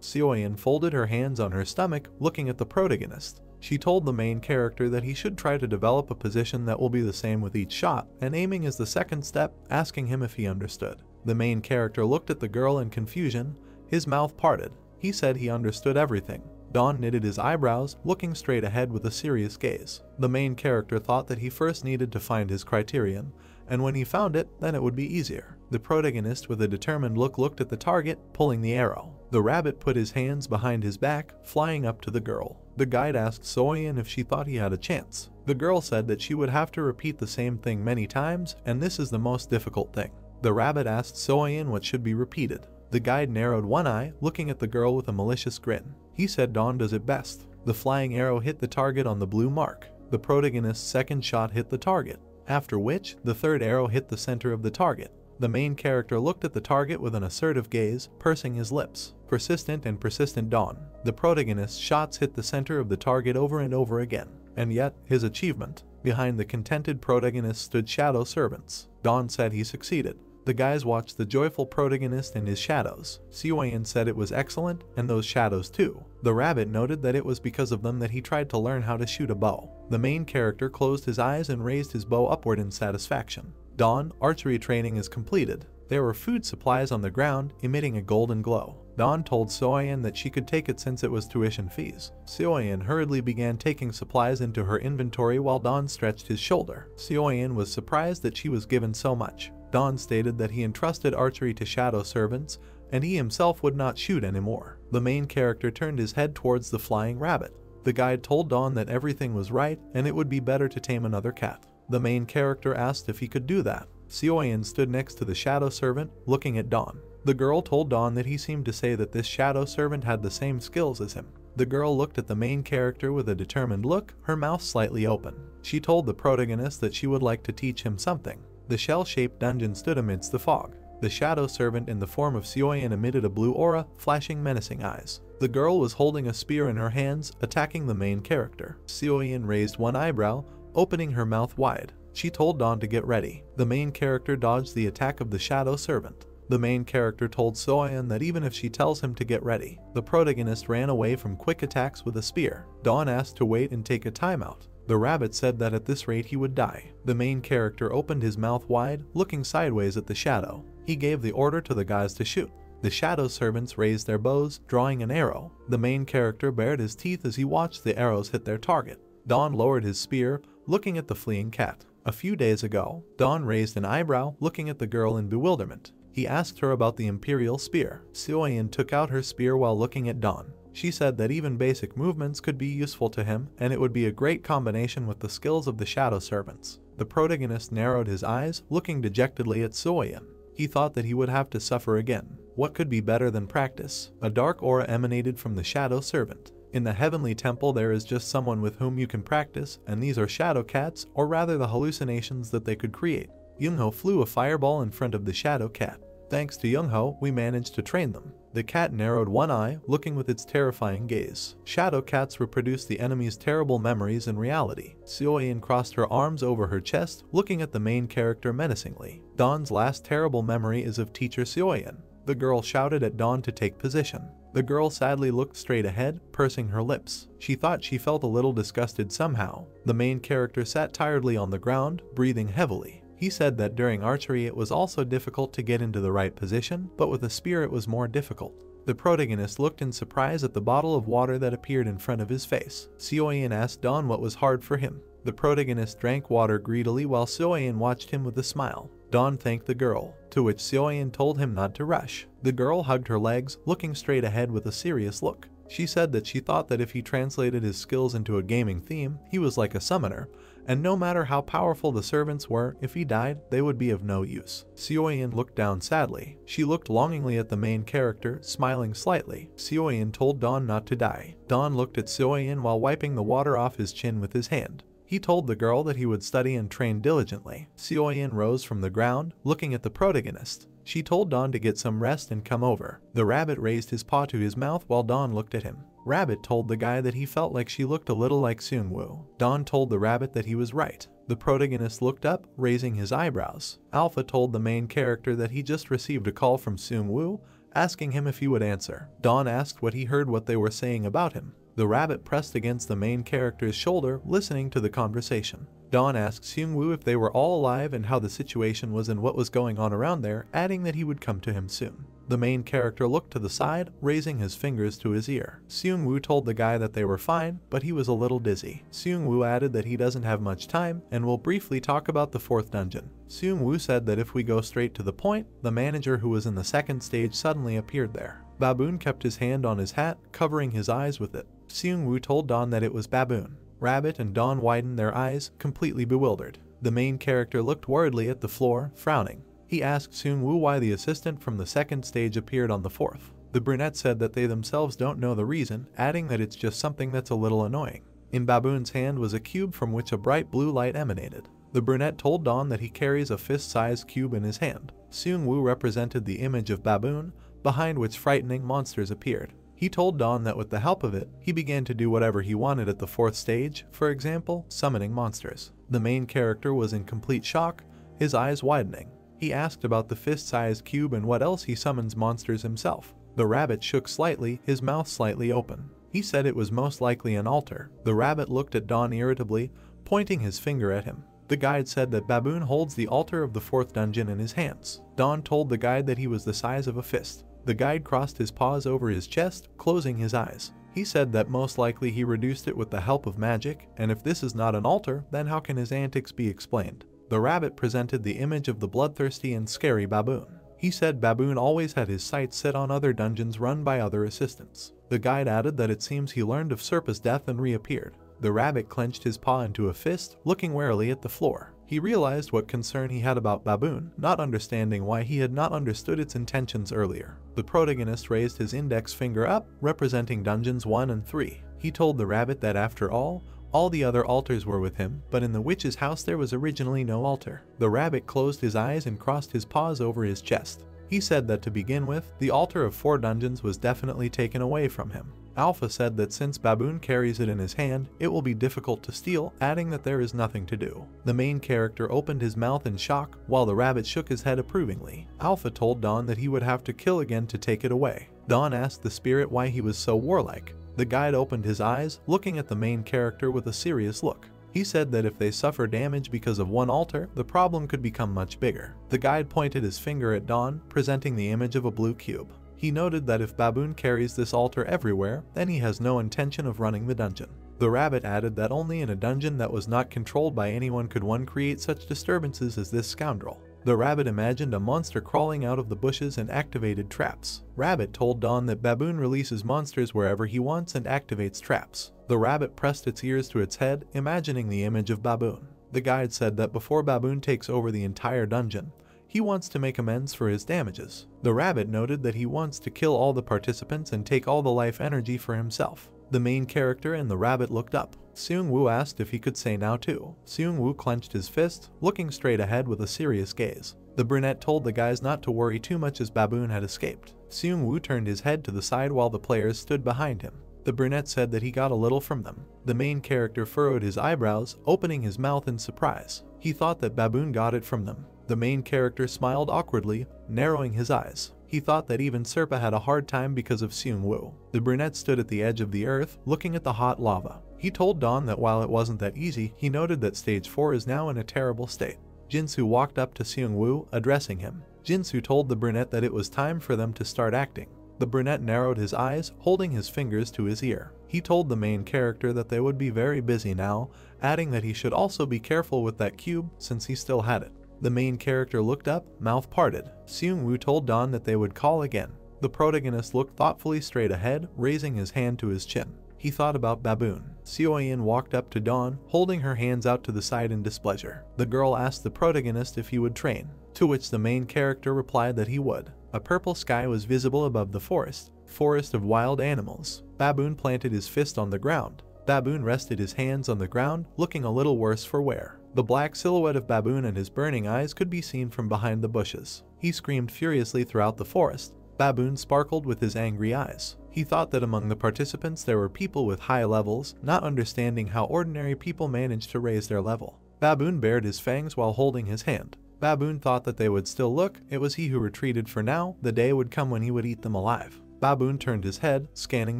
Seoin folded her hands on her stomach, looking at the protagonist. She told the main character that he should try to develop a position that will be the same with each shot, and aiming is the second step, asking him if he understood. The main character looked at the girl in confusion, his mouth parted. He said he understood everything. Don knitted his eyebrows, looking straight ahead with a serious gaze. The main character thought that he first needed to find his criterion, and when he found it, then it would be easier. The protagonist with a determined look looked at the target, pulling the arrow. The rabbit put his hands behind his back, flying up to the girl. The guide asked Soyeon if she thought he had a chance. The girl said that she would have to repeat the same thing many times, and this is the most difficult thing. The rabbit asked Soyeon what should be repeated. The guide narrowed one eye, looking at the girl with a malicious grin. He said Dawn does it best. The flying arrow hit the target on the blue mark. The protagonist's second shot hit the target, after which the third arrow hit the center of the target. The main character looked at the target with an assertive gaze, pursing his lips. Persistent and persistent Dawn. The protagonist's shots hit the center of the target over and over again. And yet, his achievement. Behind the contented protagonist stood shadow servants. Dawn said he succeeded. The guys watched the joyful protagonist and his shadows. Soyeon said it was excellent, and those shadows too. The rabbit noted that it was because of them that he tried to learn how to shoot a bow. The main character closed his eyes and raised his bow upward in satisfaction. Dawn, archery training is completed. There were food supplies on the ground, emitting a golden glow. Dawn told Soyeon that she could take it since it was tuition fees. Soyeon hurriedly began taking supplies into her inventory while Dawn stretched his shoulder. Soyeon was surprised that she was given so much. Dawn stated that he entrusted archery to shadow servants, and he himself would not shoot anymore. The main character turned his head towards the flying rabbit. The guide told Dawn that everything was right, and it would be better to tame another cat. The main character asked if he could do that. Soyeon stood next to the shadow servant, looking at Dawn. The girl told Dawn that he seemed to say that this shadow servant had the same skills as him. The girl looked at the main character with a determined look, her mouth slightly open. She told the protagonist that she would like to teach him something. The shell-shaped dungeon stood amidst the fog. The shadow servant in the form of Soyeon emitted a blue aura, flashing menacing eyes. The girl was holding a spear in her hands, attacking the main character. Soyeon raised one eyebrow, opening her mouth wide. She told Dawn to get ready. The main character dodged the attack of the shadow servant. The main character told Soyeon that even if she tells him to get ready, the protagonist ran away from quick attacks with a spear. Dawn asked to wait and take a timeout. The rabbit said that at this rate he would die. The main character opened his mouth wide, looking sideways at the shadow. He gave the order to the guys to shoot. The shadow servants raised their bows, drawing an arrow. The main character bared his teeth as he watched the arrows hit their target. Dawn lowered his spear, looking at the fleeing cat. A few days ago, Dawn raised an eyebrow, looking at the girl in bewilderment. He asked her about the Imperial Spear. Soyeon took out her spear while looking at Dawn. She said that even basic movements could be useful to him, and it would be a great combination with the skills of the shadow servants. The protagonist narrowed his eyes, looking dejectedly at Soyeon. He thought that he would have to suffer again. What could be better than practice? A dark aura emanated from the shadow servant. In the heavenly temple there is just someone with whom you can practice, and these are shadow cats, or rather the hallucinations that they could create. Youngho flew a fireball in front of the shadow cat. Thanks to Youngho, we managed to train them. The cat narrowed one eye, looking with its terrifying gaze. Shadow cats reproduce the enemy's terrible memories in reality. Soyeon crossed her arms over her chest, looking at the main character menacingly. Dawn's last terrible memory is of teacher Soyeon. The girl shouted at Dawn to take position. The girl sadly looked straight ahead, pursing her lips. She thought she felt a little disgusted somehow. The main character sat tiredly on the ground, breathing heavily. He said that during archery it was also difficult to get into the right position, but with a spear it was more difficult. The protagonist looked in surprise at the bottle of water that appeared in front of his face. Soyeon asked Dawn what was hard for him. The protagonist drank water greedily while Soyeon watched him with a smile. Dawn thanked the girl, to which Soyeon told him not to rush. The girl hugged her legs, looking straight ahead with a serious look. She said that she thought that if he translated his skills into a gaming theme, he was like a summoner, and no matter how powerful the servants were, if he died, they would be of no use. Soyeon looked down sadly. She looked longingly at the main character, smiling slightly. Soyeon told Dawn not to die. Dawn looked at Soyeon while wiping the water off his chin with his hand. He told the girl that he would study and train diligently. Soyeon rose from the ground, looking at the protagonist. She told Dawn to get some rest and come over. The rabbit raised his paw to his mouth while Dawn looked at him. Rabbit told the guy that he felt like she looked a little like Seungwoo. Dawn told the rabbit that he was right. The protagonist looked up, raising his eyebrows. Alpha told the main character that he just received a call from Seungwoo, asking him if he would answer. Dawn asked what he heard what they were saying about him. The rabbit pressed against the main character's shoulder, listening to the conversation. Dawn asked Seungwoo if they were all alive and how the situation was and what was going on around there, adding that he would come to him soon. The main character looked to the side, raising his fingers to his ear. Seung-woo told the guy that they were fine, but he was a little dizzy. Seung-woo added that he doesn't have much time and will briefly talk about the 4th dungeon. Seung-woo said that if we go straight to the point, the manager who was in the 2nd stage suddenly appeared there. Baboon kept his hand on his hat, covering his eyes with it. Seung-woo told Dawn that it was Baboon. Rabbit and Dawn widened their eyes, completely bewildered. The main character looked worriedly at the floor, frowning. He asked Seung-woo why the assistant from the 2nd stage appeared on the 4th. The brunette said that they themselves don't know the reason, adding that it's just something that's a little annoying. In Baboon's hand was a cube from which a bright blue light emanated. The brunette told Dawn that he carries a fist-sized cube in his hand. Seung-woo represented the image of Baboon, behind which frightening monsters appeared. He told Dawn that with the help of it, he began to do whatever he wanted at the 4th stage, for example, summoning monsters. The main character was in complete shock, his eyes widening. He asked about the fist-sized cube and what else he summons monsters himself. The rabbit shook slightly, his mouth slightly open. He said it was most likely an altar. The rabbit looked at Dawn irritably, pointing his finger at him. The guide said that Baboon holds the altar of the 4th dungeon in his hands. Dawn told the guide that he was the size of a fist. The guide crossed his paws over his chest, closing his eyes. He said that most likely he reduced it with the help of magic, and if this is not an altar, then how can his antics be explained? The rabbit presented the image of the bloodthirsty and scary Baboon. He said Baboon always had his sights set on other dungeons run by other assistants. The guide added that it seems he learned of Serpa's death and reappeared. The rabbit clenched his paw into a fist, looking warily at the floor. He realized what concern he had about Baboon, not understanding why he had not understood its intentions earlier. The protagonist raised his index finger up, representing dungeons 1 and 3. He told the rabbit that after all the other altars were with him, but in the witch's house there was originally no altar. The rabbit closed his eyes and crossed his paws over his chest. He said that to begin with, the altar of 4 dungeons was definitely taken away from him. Alpha said that since Baboon carries it in his hand, it will be difficult to steal, adding that there is nothing to do. The main character opened his mouth in shock, while the rabbit shook his head approvingly. Alpha told Dawn that he would have to kill again to take it away. Dawn asked the spirit why he was so warlike. The guide opened his eyes, looking at the main character with a serious look. He said that if they suffer damage because of one altar, the problem could become much bigger. The guide pointed his finger at Dawn, presenting the image of a blue cube. He noted that if Baboon carries this altar everywhere, then he has no intention of running the dungeon. The rabbit added that only in a dungeon that was not controlled by anyone could one create such disturbances as this scoundrel. The rabbit imagined a monster crawling out of the bushes and activated traps. Rabbit told Dawn that Baboon releases monsters wherever he wants and activates traps. The rabbit pressed its ears to its head, imagining the image of Baboon. The guide said that before Baboon takes over the entire dungeon, he wants to make amends for his damages. The rabbit noted that he wants to kill all the participants and take all the life energy for himself. The main character and the rabbit looked up. Seung-woo asked if he could say now too. Seung-woo clenched his fist, looking straight ahead with a serious gaze. The brunette told the guys not to worry too much as Baboon had escaped. Seung-woo turned his head to the side while the players stood behind him. The brunette said that he got a little from them. The main character furrowed his eyebrows, opening his mouth in surprise. He thought that Baboon got it from them. The main character smiled awkwardly, narrowing his eyes. He thought that even Serpa had a hard time because of Seung-woo. The brunette stood at the edge of the earth, looking at the hot lava. He told Dawn that while it wasn't that easy, he noted that stage 4 is now in a terrible state. Jinsu walked up to Seung-woo, addressing him. Jinsu told the brunette that it was time for them to start acting. The brunette narrowed his eyes, holding his fingers to his ear. He told the main character that they would be very busy now, adding that he should also be careful with that cube since he still had it. The main character looked up, mouth parted. Seung-woo told Dawn that they would call again. The protagonist looked thoughtfully straight ahead, raising his hand to his chin. He thought about Baboon. Seoyin walked up to Dawn, holding her hands out to the side in displeasure. The girl asked the protagonist if he would train, to which the main character replied that he would. A purple sky was visible above the forest of wild animals. Baboon planted his fist on the ground. Baboon rested his hands on the ground, looking a little worse for wear. The black silhouette of Baboon and his burning eyes could be seen from behind the bushes. He screamed furiously throughout the forest. Baboon sparkled with his angry eyes. He thought that among the participants there were people with high levels, not understanding how ordinary people managed to raise their level. Baboon bared his fangs while holding his hand. Baboon thought that they would still look. It was he who retreated for now. The day would come when he would eat them alive. Baboon turned his head, scanning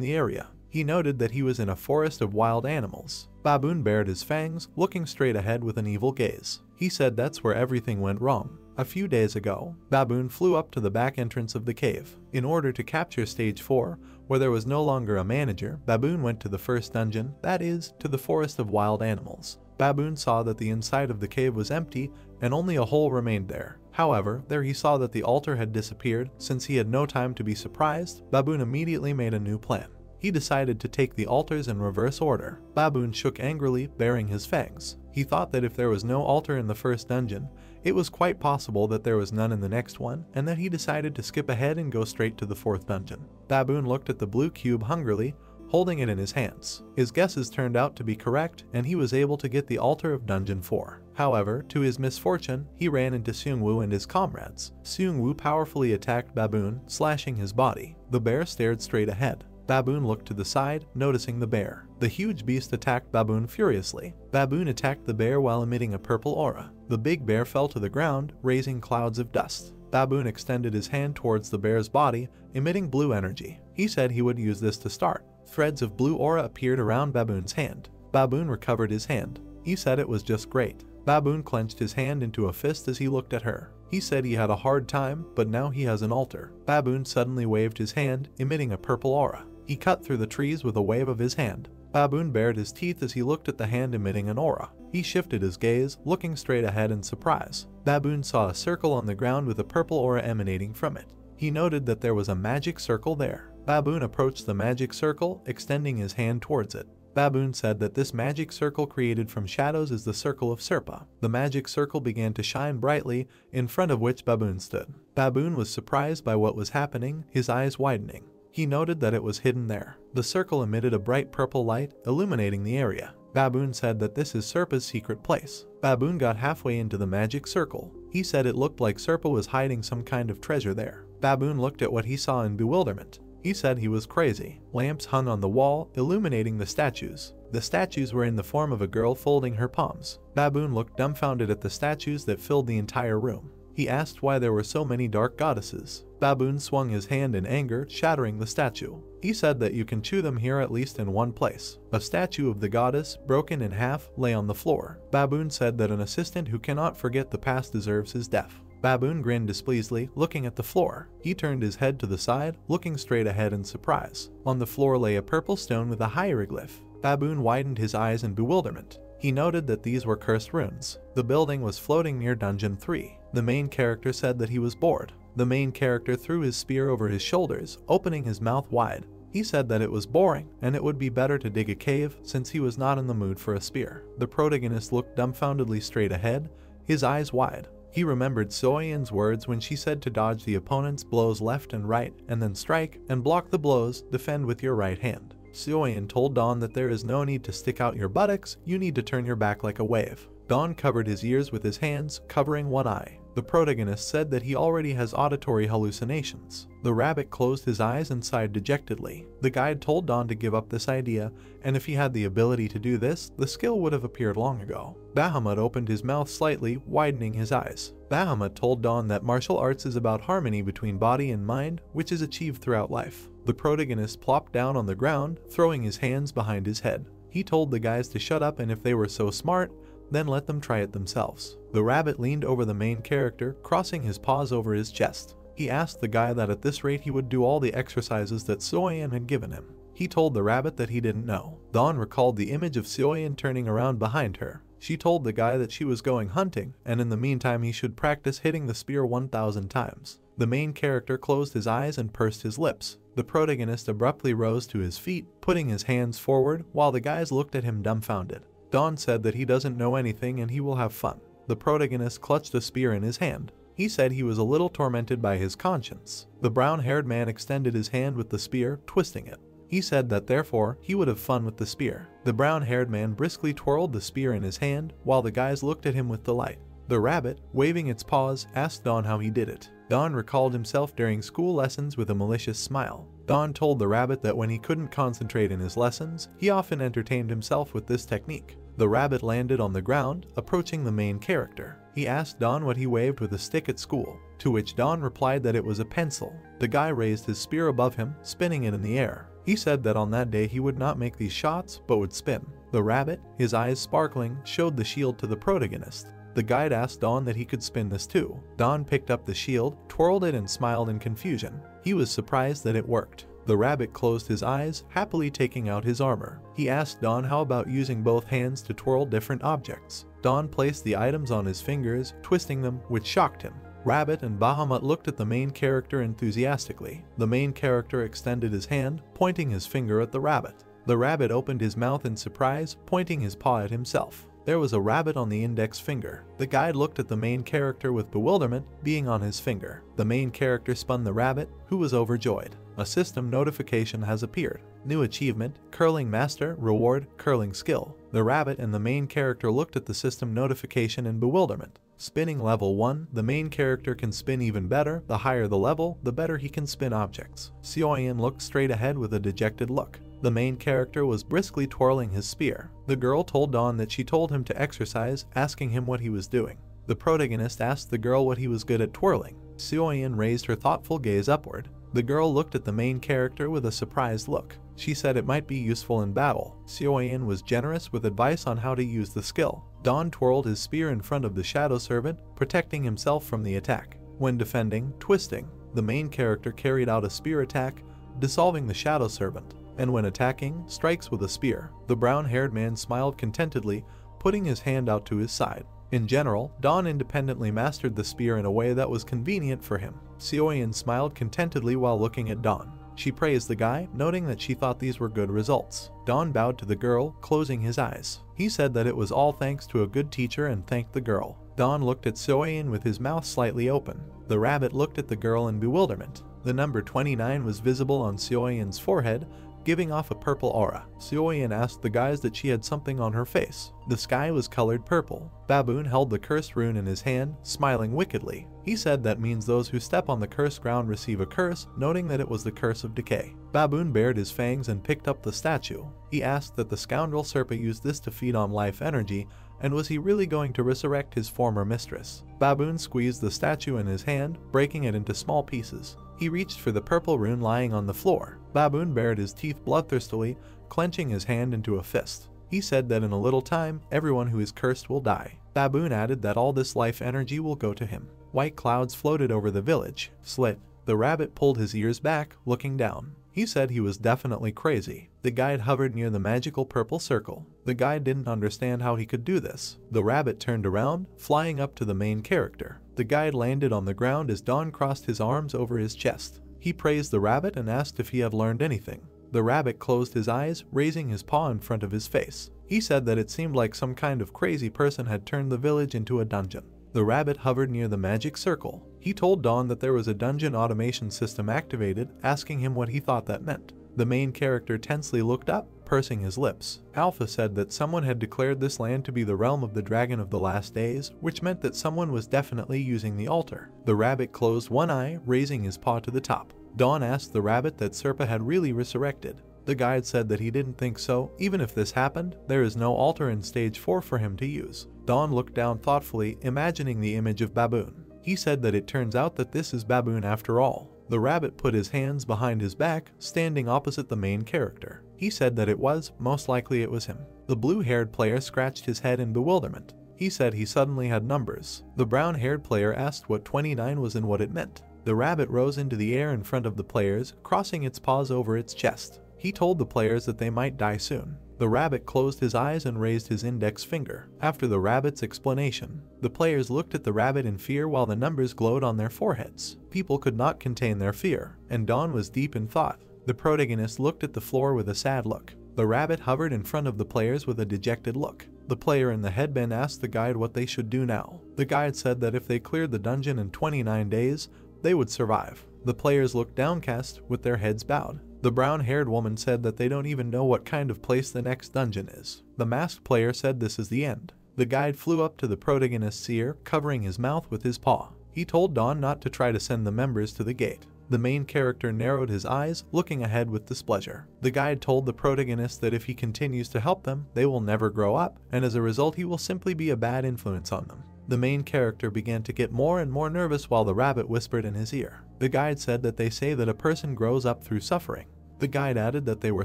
the area. He noted that he was in a forest of wild animals. Baboon bared his fangs, looking straight ahead with an evil gaze. He said that's where everything went wrong. A few days ago, Baboon flew up to the back entrance of the cave. In order to capture Stage 4, where there was no longer a manager, Baboon went to the first dungeon, that is, to the Forest of Wild Animals. Baboon saw that the inside of the cave was empty and only a hole remained there. However, there he saw that the altar had disappeared. Since he had no time to be surprised, Baboon immediately made a new plan. He decided to take the altars in reverse order. Baboon shook angrily, baring his fangs. He thought that if there was no altar in the first dungeon, it was quite possible that there was none in the next one, and that he decided to skip ahead and go straight to the fourth dungeon. Baboon looked at the blue cube hungrily, holding it in his hands. His guesses turned out to be correct, and he was able to get the altar of Dungeon 4. However, to his misfortune, he ran into Seung-woo and his comrades. Seung-woo powerfully attacked Baboon, slashing his body. The bear stared straight ahead. Baboon looked to the side, noticing the bear. The huge beast attacked Baboon furiously. Baboon attacked the bear while emitting a purple aura. The big bear fell to the ground, raising clouds of dust. Baboon extended his hand towards the bear's body, emitting blue energy. He said he would use this to start. Threads of blue aura appeared around Baboon's hand. Baboon recovered his hand. He said it was just great. Baboon clenched his hand into a fist as he looked at her. He said he had a hard time, but now he has an altar. Baboon suddenly waved his hand, emitting a purple aura. He cut through the trees with a wave of his hand. Baboon bared his teeth as he looked at the hand emitting an aura. He shifted his gaze, looking straight ahead in surprise. Baboon saw a circle on the ground with a purple aura emanating from it. He noted that there was a magic circle there. Baboon approached the magic circle, extending his hand towards it. Baboon said that this magic circle created from shadows is the Circle of Serpa. The magic circle began to shine brightly, in front of which Baboon stood. Baboon was surprised by what was happening, his eyes widening. He noted that it was hidden there. The circle emitted a bright purple light, illuminating the area. Baboon said that this is Serpa's secret place. Baboon got halfway into the magic circle. He said it looked like Serpa was hiding some kind of treasure there. Baboon looked at what he saw in bewilderment. He said he was crazy. Lamps hung on the wall, illuminating the statues. The statues were in the form of a girl folding her palms. Baboon looked dumbfounded at the statues that filled the entire room. He asked why there were so many dark goddesses. Baboon swung his hand in anger, shattering the statue. He said that you can chew them here at least in one place. A statue of the goddess, broken in half, lay on the floor. Baboon said that an assistant who cannot forget the past deserves his death. Baboon grinned displeasedly, looking at the floor. He turned his head to the side, looking straight ahead in surprise. On the floor lay a purple stone with a hieroglyph. Baboon widened his eyes in bewilderment. He noted that these were cursed runes. The building was floating near Dungeon 3. The main character said that he was bored. The main character threw his spear over his shoulders, opening his mouth wide. He said that it was boring, and it would be better to dig a cave since he was not in the mood for a spear. The protagonist looked dumbfoundedly straight ahead, his eyes wide. He remembered Soyeon's words when she said to dodge the opponent's blows left and right, and then strike and block the blows, defend with your right hand. Soyeon told Dawn that there is no need to stick out your buttocks, you need to turn your back like a wave. Dawn covered his ears with his hands, covering one eye. The protagonist said that he already has auditory hallucinations. The rabbit closed his eyes and sighed dejectedly. The guide told Dawn to give up this idea, and if he had the ability to do this, the skill would have appeared long ago. Bahamut opened his mouth slightly, widening his eyes. Bahamut told Dawn that martial arts is about harmony between body and mind, which is achieved throughout life. The protagonist plopped down on the ground, throwing his hands behind his head. He told the guys to shut up, and if they were so smart, then let them try it themselves. The rabbit leaned over the main character, crossing his paws over his chest. He asked the guy that at this rate he would do all the exercises that Soyeon had given him. He told the rabbit that he didn't know. Dawn recalled the image of Soyeon turning around behind her. She told the guy that she was going hunting, and in the meantime he should practice hitting the spear 1,000 times. The main character closed his eyes and pursed his lips. The protagonist abruptly rose to his feet, putting his hands forward, while the guys looked at him dumbfounded. Dawn said that he doesn't know anything and he will have fun. The protagonist clutched a spear in his hand. He said he was a little tormented by his conscience. The brown-haired man extended his hand with the spear, twisting it. He said that therefore, he would have fun with the spear. The brown-haired man briskly twirled the spear in his hand, while the guys looked at him with delight. The rabbit, waving its paws, asked Dawn how he did it. Dawn recalled himself during school lessons with a malicious smile. Dawn told the rabbit that when he couldn't concentrate in his lessons, he often entertained himself with this technique. The rabbit landed on the ground, approaching the main character. He asked Dawn what he waved with a stick at school, to which Dawn replied that it was a pencil. The guy raised his spear above him, spinning it in the air. He said that on that day he would not make these shots, but would spin. The rabbit, his eyes sparkling, showed the shield to the protagonist. The guide asked Dawn that he could spin this too. Dawn picked up the shield, twirled it and smiled in confusion. He was surprised that it worked. The rabbit closed his eyes, happily taking out his armor. He asked Dawn how about using both hands to twirl different objects. Dawn placed the items on his fingers, twisting them, which shocked him. Rabbit and Bahamut looked at the main character enthusiastically. The main character extended his hand, pointing his finger at the rabbit. The rabbit opened his mouth in surprise, pointing his paw at himself. There was a rabbit on the index finger. The guide looked at the main character with bewilderment being on his finger. The main character spun the rabbit, who was overjoyed. A system notification has appeared. New achievement, Curling Master, reward, Curling Skill. The rabbit and the main character looked at the system notification in bewilderment. Spinning level 1, the main character can spin even better. The higher the level, the better he can spin objects. Xiaoyan looked straight ahead with a dejected look. The main character was briskly twirling his spear. The girl told Dawn that she told him to exercise, asking him what he was doing. The protagonist asked the girl what he was good at twirling. Xiaoyan raised her thoughtful gaze upward. The girl looked at the main character with a surprised look. She said it might be useful in battle. Xiaoyan was generous with advice on how to use the skill. Dawn twirled his spear in front of the Shadow Servant, protecting himself from the attack. When defending, twisting, the main character carried out a spear attack, dissolving the Shadow Servant. And when attacking, strikes with a spear. The brown-haired man smiled contentedly, putting his hand out to his side. In general, Dawn independently mastered the spear in a way that was convenient for him. Xiaoyan smiled contentedly while looking at Dawn. She praised the guy, noting that she thought these were good results. Dawn bowed to the girl, closing his eyes. He said that it was all thanks to a good teacher and thanked the girl. Dawn looked at Xiaoyan with his mouth slightly open. The rabbit looked at the girl in bewilderment. The number 29 was visible on Xiaoyan's forehead, giving off a purple aura. Xiaoyan asked the guys that she had something on her face. The sky was colored purple. Baboon held the curse rune in his hand, smiling wickedly. He said that means those who step on the cursed ground receive a curse, noting that it was the curse of decay. Baboon bared his fangs and picked up the statue. He asked that the scoundrel Serpa used this to feed on life energy, and was he really going to resurrect his former mistress? Baboon squeezed the statue in his hand, breaking it into small pieces. He reached for the purple rune lying on the floor. Baboon bared his teeth bloodthirstily, clenching his hand into a fist. He said that in a little time, everyone who is cursed will die. Baboon added that all this life energy will go to him. White clouds floated over the village. Slit. The rabbit pulled his ears back, looking down. He said he was definitely crazy. The guide hovered near the magical purple circle. The guide didn't understand how he could do this. The rabbit turned around, flying up to the main character. The guide landed on the ground as Dawn crossed his arms over his chest. He praised the rabbit and asked if he had learned anything. The rabbit closed his eyes, raising his paw in front of his face. He said that it seemed like some kind of crazy person had turned the village into a dungeon. The rabbit hovered near the magic circle. He told Dawn that there was a dungeon automation system activated, asking him what he thought that meant. The main character tensely looked up, pursing his lips. Alpha said that someone had declared this land to be the realm of the Dragon of the Last Days, which meant that someone was definitely using the altar. The rabbit closed one eye, raising his paw to the top. Dawn asked the rabbit that Serpa had really resurrected. The guide said that he didn't think so. Even if this happened, there is no altar in stage 4 for him to use. Dawn looked down thoughtfully, imagining the image of Baboon. He said that it turns out that this is Baboon after all. The rabbit put his hands behind his back, standing opposite the main character. He said that it was, most likely it was him. The blue-haired player scratched his head in bewilderment. He said he suddenly had numbers. The brown-haired player asked what 29 was and what it meant. The rabbit rose into the air in front of the players, crossing its paws over its chest. He told the players that they might die soon. The rabbit closed his eyes and raised his index finger. After the rabbit's explanation, the players looked at the rabbit in fear while the numbers glowed on their foreheads. People could not contain their fear, and Dawn was deep in thought. The protagonist looked at the floor with a sad look. The rabbit hovered in front of the players with a dejected look. The player in the headband asked the guide what they should do now. The guide said that if they cleared the dungeon in 29 days, they would survive. The players looked downcast, with their heads bowed. The brown-haired woman said that they don't even know what kind of place the next dungeon is. The masked player said this is the end. The guide flew up to the protagonist's ear, covering his mouth with his paw. He told Dawn not to try to send the members to the gate. The main character narrowed his eyes, looking ahead with displeasure. The guide told the protagonist that if he continues to help them, they will never grow up, and as a result he will simply be a bad influence on them. The main character began to get more and more nervous while the rabbit whispered in his ear. The guide said that they say that a person grows up through suffering. The guide added that they were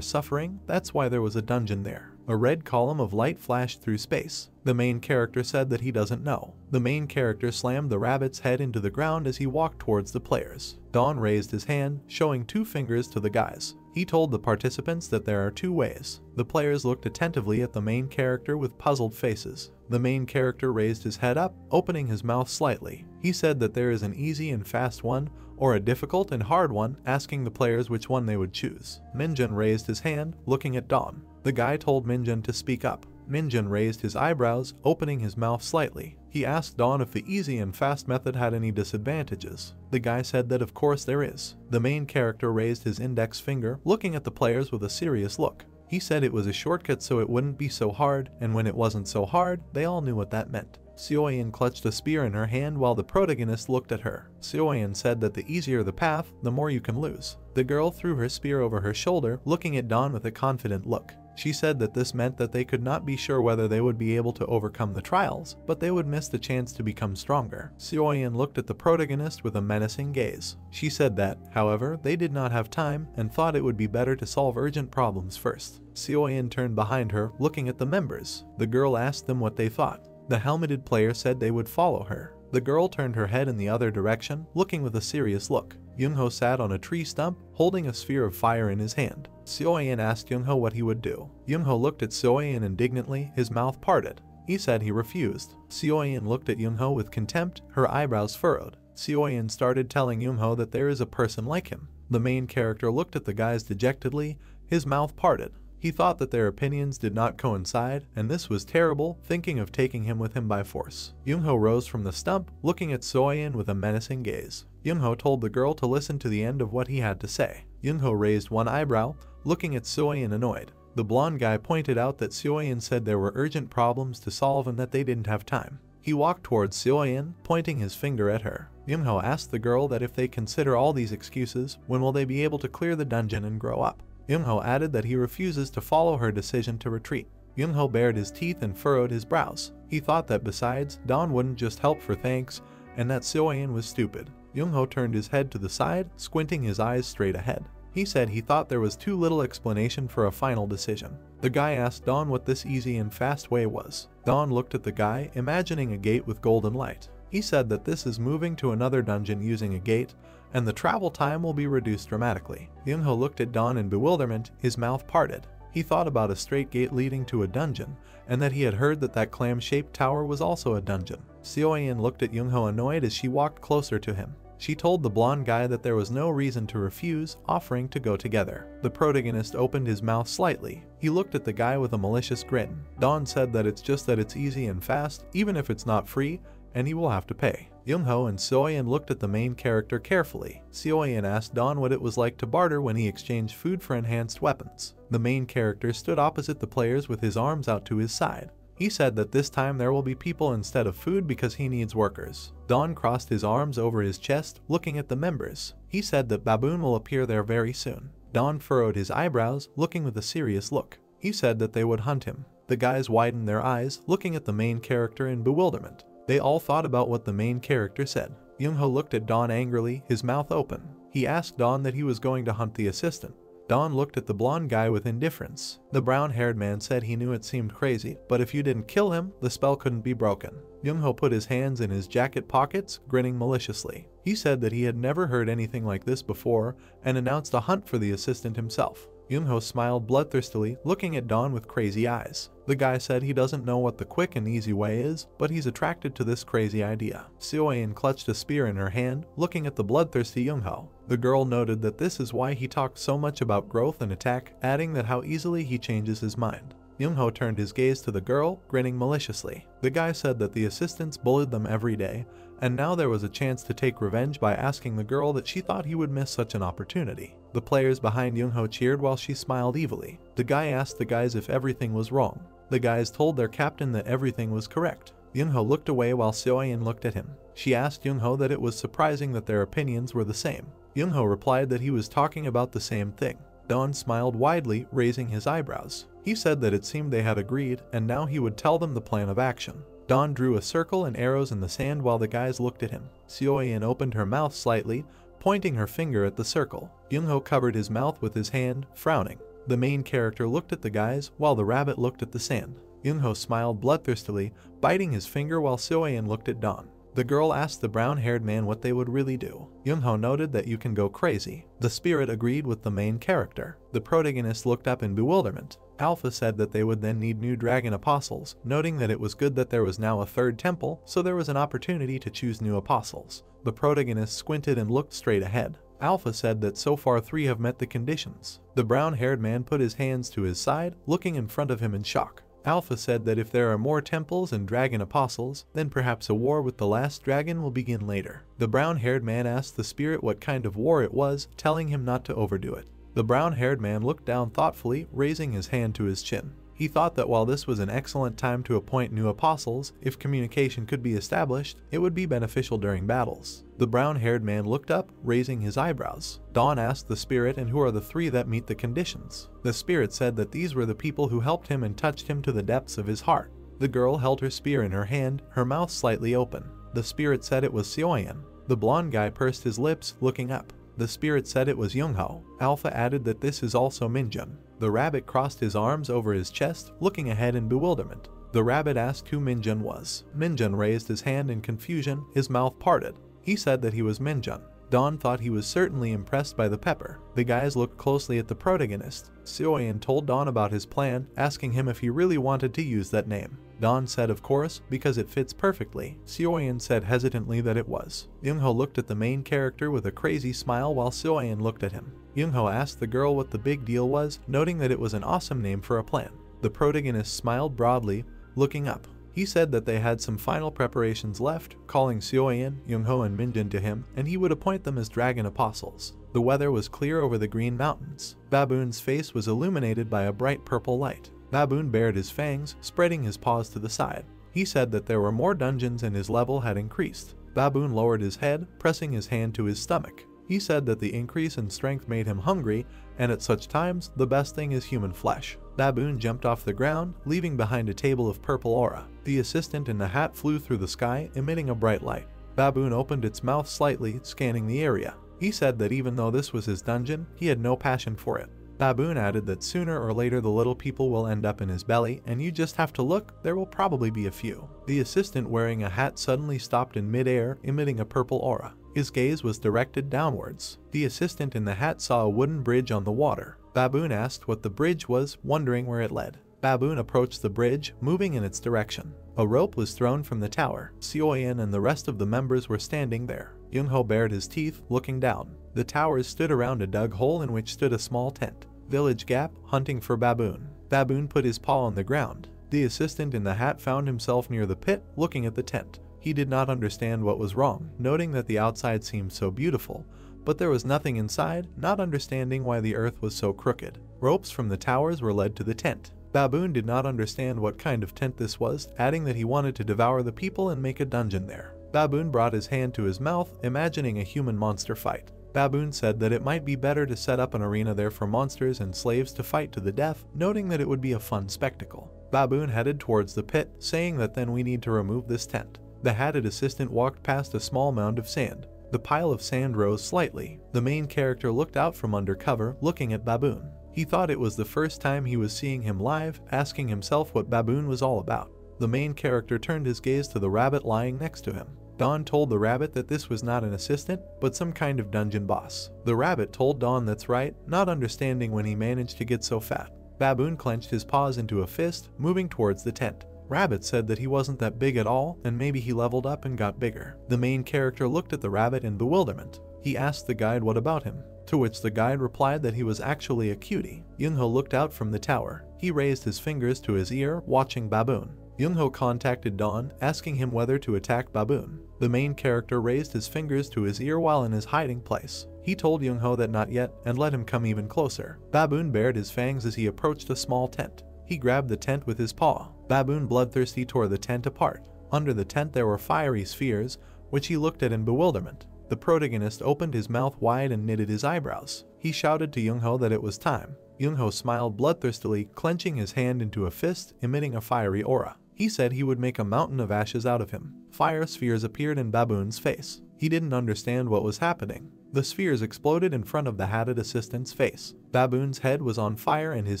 suffering, that's why there was a dungeon there. A red column of light flashed through space. The main character said that he doesn't know. The main character slammed the rabbit's head into the ground as he walked towards the players. Don raised his hand, showing 2 fingers to the guys. He told the participants that there are 2 ways. The players looked attentively at the main character with puzzled faces. The main character raised his head up, opening his mouth slightly. He said that there is an easy and fast one, or a difficult and hard one, asking the players which one they would choose. Minjun raised his hand, looking at Don. The guy told Minjun to speak up. Minjun raised his eyebrows, opening his mouth slightly. He asked Don if the easy and fast method had any disadvantages. The guy said that of course there is. The main character raised his index finger, looking at the players with a serious look. He said it was a shortcut so it wouldn't be so hard, and when it wasn't so hard, they all knew what that meant. Sioyan clutched a spear in her hand while the protagonist looked at her. Sioyan said that the easier the path, the more you can lose. The girl threw her spear over her shoulder, looking at Don with a confident look. She said that this meant that they could not be sure whether they would be able to overcome the trials, but they would miss the chance to become stronger. Sioyan looked at the protagonist with a menacing gaze. She said that, however, they did not have time and thought it would be better to solve urgent problems first. Sioyan turned behind her, looking at the members. The girl asked them what they thought. The helmeted player said they would follow her. The girl turned her head in the other direction, looking with a serious look. Youngho sat on a tree stump, holding a sphere of fire in his hand. Sioyan asked Youngho what he would do. Youngho looked at Sioyan indignantly, his mouth parted. He said he refused. Sioyan looked at Youngho with contempt, her eyebrows furrowed. Sioyan started telling Youngho that there is a person like him. The main character looked at the guys dejectedly, his mouth parted. He thought that their opinions did not coincide, and this was terrible, thinking of taking him with him by force. Youngho rose from the stump, looking at Sioyan with a menacing gaze. Youngho told the girl to listen to the end of what he had to say. Youngho raised one eyebrow, looking at Sioyan annoyed. The blonde guy pointed out that Sioyan said there were urgent problems to solve and that they didn't have time. He walked towards Sioyan, pointing his finger at her. Youngho asked the girl that if they consider all these excuses, when will they be able to clear the dungeon and grow up? Youngho added that he refuses to follow her decision to retreat. Youngho bared his teeth and furrowed his brows. He thought that besides, Don wouldn't just help for thanks, and that Sioyan was stupid. Youngho turned his head to the side, squinting his eyes straight ahead. He said he thought there was too little explanation for a final decision. The guy asked Don what this easy and fast way was. Don looked at the guy, imagining a gate with golden light. He said that this is moving to another dungeon using a gate, and the travel time will be reduced dramatically. Youngho looked at Don in bewilderment, his mouth parted. He thought about a straight gate leading to a dungeon, and that he had heard that that clam-shaped tower was also a dungeon. Sioyan looked at Youngho annoyed as she walked closer to him. She told the blonde guy that there was no reason to refuse, offering to go together. The protagonist opened his mouth slightly. He looked at the guy with a malicious grin. Don said that it's just that it's easy and fast, even if it's not free, and he will have to pay. Youngho and Sioyan looked at the main character carefully. Sioyan asked Don what it was like to barter when he exchanged food for enhanced weapons. The main character stood opposite the players with his arms out to his side. He said that this time there will be people instead of food because he needs workers. Don crossed his arms over his chest, looking at the members. He said that Baboon will appear there very soon. Don furrowed his eyebrows, looking with a serious look. He said that they would hunt him. The guys widened their eyes, looking at the main character in bewilderment. They all thought about what the main character said. Youngho looked at Don angrily, his mouth open. He asked Don that he was going to hunt the assistant. Don looked at the blonde guy with indifference. The brown-haired man said he knew it seemed crazy, but if you didn't kill him, the spell couldn't be broken. Youngho put his hands in his jacket pockets, grinning maliciously. He said that he had never heard anything like this before, and announced a hunt for the assistant himself. Youngho smiled bloodthirstily, looking at Don with crazy eyes. The guy said he doesn't know what the quick and easy way is, but he's attracted to this crazy idea. Sioyan clutched a spear in her hand, looking at the bloodthirsty Youngho. The girl noted that this is why he talked so much about growth and attack, adding that how easily he changes his mind. Youngho turned his gaze to the girl, grinning maliciously. The guy said that the assistants bullied them every day, and now there was a chance to take revenge by asking the girl that she thought he would miss such an opportunity. The players behind Youngho cheered while she smiled evilly. The guy asked the guys if everything was wrong. The guys told their captain that everything was correct. Youngho looked away while Sioyan looked at him. She asked Youngho that it was surprising that their opinions were the same. Youngho replied that he was talking about the same thing. Don smiled widely, raising his eyebrows. He said that it seemed they had agreed, and now he would tell them the plan of action. Don drew a circle and arrows in the sand while the guys looked at him. Sioyan opened her mouth slightly, pointing her finger at the circle. Youngho covered his mouth with his hand, frowning. The main character looked at the guys, while the rabbit looked at the sand. Young-ho smiled bloodthirstily, biting his finger while Seo-yeon looked at Dawn. The girl asked the brown-haired man what they would really do. Young-ho noted that you can go crazy. The spirit agreed with the main character. The protagonist looked up in bewilderment. Alpha said that they would then need new dragon apostles, noting that it was good that there was now a third temple, so there was an opportunity to choose new apostles. The protagonist squinted and looked straight ahead. Alpha said that so far 3 have met the conditions. The brown-haired man put his hands to his side, looking in front of him in shock. Alpha said that if there are more temples and dragon apostles, then perhaps a war with the last dragon will begin later. The brown-haired man asked the spirit what kind of war it was, telling him not to overdo it. The brown-haired man looked down thoughtfully, raising his hand to his chin. He thought that while this was an excellent time to appoint new apostles, if communication could be established, it would be beneficial during battles. The brown-haired man looked up, raising his eyebrows. Dawn asked the spirit, and who are the 3 that meet the conditions? The spirit said that these were the people who helped him and touched him to the depths of his heart. The girl held her spear in her hand, her mouth slightly open. The spirit said it was Seo-yeon. The blonde guy pursed his lips, looking up. The spirit said it was Young-ho. Alpha added that this is also Minjun. The rabbit crossed his arms over his chest, looking ahead in bewilderment. The rabbit asked who Minjun was. Minjun raised his hand in confusion, his mouth parted. He said that he was Minjun. Dawn thought he was certainly impressed by the pepper. The guys looked closely at the protagonist. Seo-yeon told Dawn about his plan, asking him if he really wanted to use that name. Dawn said of course, because it fits perfectly. Seo-yeon said hesitantly that it was. Young-ho looked at the main character with a crazy smile while Seo-yeon looked at him. Young-ho asked the girl what the big deal was, noting that it was an awesome name for a plan. The protagonist smiled broadly, looking up. He said that they had some final preparations left, calling Seo-yeon, Young-ho and Minjun to him, and he would appoint them as dragon apostles. The weather was clear over the green mountains. Baboon's face was illuminated by a bright purple light. Baboon bared his fangs, spreading his paws to the side. He said that there were more dungeons and his level had increased. Baboon lowered his head, pressing his hand to his stomach. He said that the increase in strength made him hungry, and at such times, the best thing is human flesh. Baboon jumped off the ground, leaving behind a table of purple aura. The assistant in the hat flew through the sky, emitting a bright light. Baboon opened its mouth slightly, scanning the area. He said that even though this was his dungeon, he had no passion for it. Baboon added that sooner or later the little people will end up in his belly, and you just have to look, there will probably be a few. The assistant wearing a hat suddenly stopped in mid-air, emitting a purple aura. His gaze was directed downwards. The assistant in the hat saw a wooden bridge on the water. Baboon asked what the bridge was, wondering where it led. Baboon approached the bridge, moving in its direction. A rope was thrown from the tower. Seo-yeon and the rest of the members were standing there. Young-ho bared his teeth, looking down. The towers stood around a dug hole in which stood a small tent. Village Gap, hunting for Baboon. Baboon put his paw on the ground. The assistant in the hat found himself near the pit, looking at the tent. He did not understand what was wrong, noting that the outside seemed so beautiful, but there was nothing inside, not understanding why the earth was so crooked. Ropes from the towers were led to the tent. Baboon did not understand what kind of tent this was, adding that he wanted to devour the people and make a dungeon there. Baboon brought his hand to his mouth, imagining a human monster fight. Baboon said that it might be better to set up an arena there for monsters and slaves to fight to the death, noting that it would be a fun spectacle. Baboon headed towards the pit, saying that then we need to remove this tent. The hatted assistant walked past a small mound of sand. The pile of sand rose slightly. The main character looked out from under cover, looking at Baboon. He thought it was the first time he was seeing him live, asking himself what Baboon was all about. The main character turned his gaze to the rabbit lying next to him. Dawn told the rabbit that this was not an assistant, but some kind of dungeon boss. The rabbit told Dawn that's right, not understanding when he managed to get so fat. Baboon clenched his paws into a fist, moving towards the tent. Rabbit said that he wasn't that big at all, and maybe he leveled up and got bigger. The main character looked at the rabbit in bewilderment. He asked the guide what about him, to which the guide replied that he was actually a cutie. Young-ho looked out from the tower. He raised his fingers to his ear, watching Baboon. Young-ho contacted Dawn, asking him whether to attack Baboon. The main character raised his fingers to his ear while in his hiding place. He told Young-ho that not yet, and let him come even closer. Baboon bared his fangs as he approached a small tent. He grabbed the tent with his paw. Baboon bloodthirsty tore the tent apart. Under the tent there were fiery spheres, which he looked at in bewilderment. The protagonist opened his mouth wide and knitted his eyebrows. He shouted to Young-ho that it was time. Young-ho smiled bloodthirstily, clenching his hand into a fist, emitting a fiery aura. He said he would make a mountain of ashes out of him. Fire spheres appeared in Baboon's face. He didn't understand what was happening. The spheres exploded in front of the hatted assistant's face. Baboon's head was on fire and his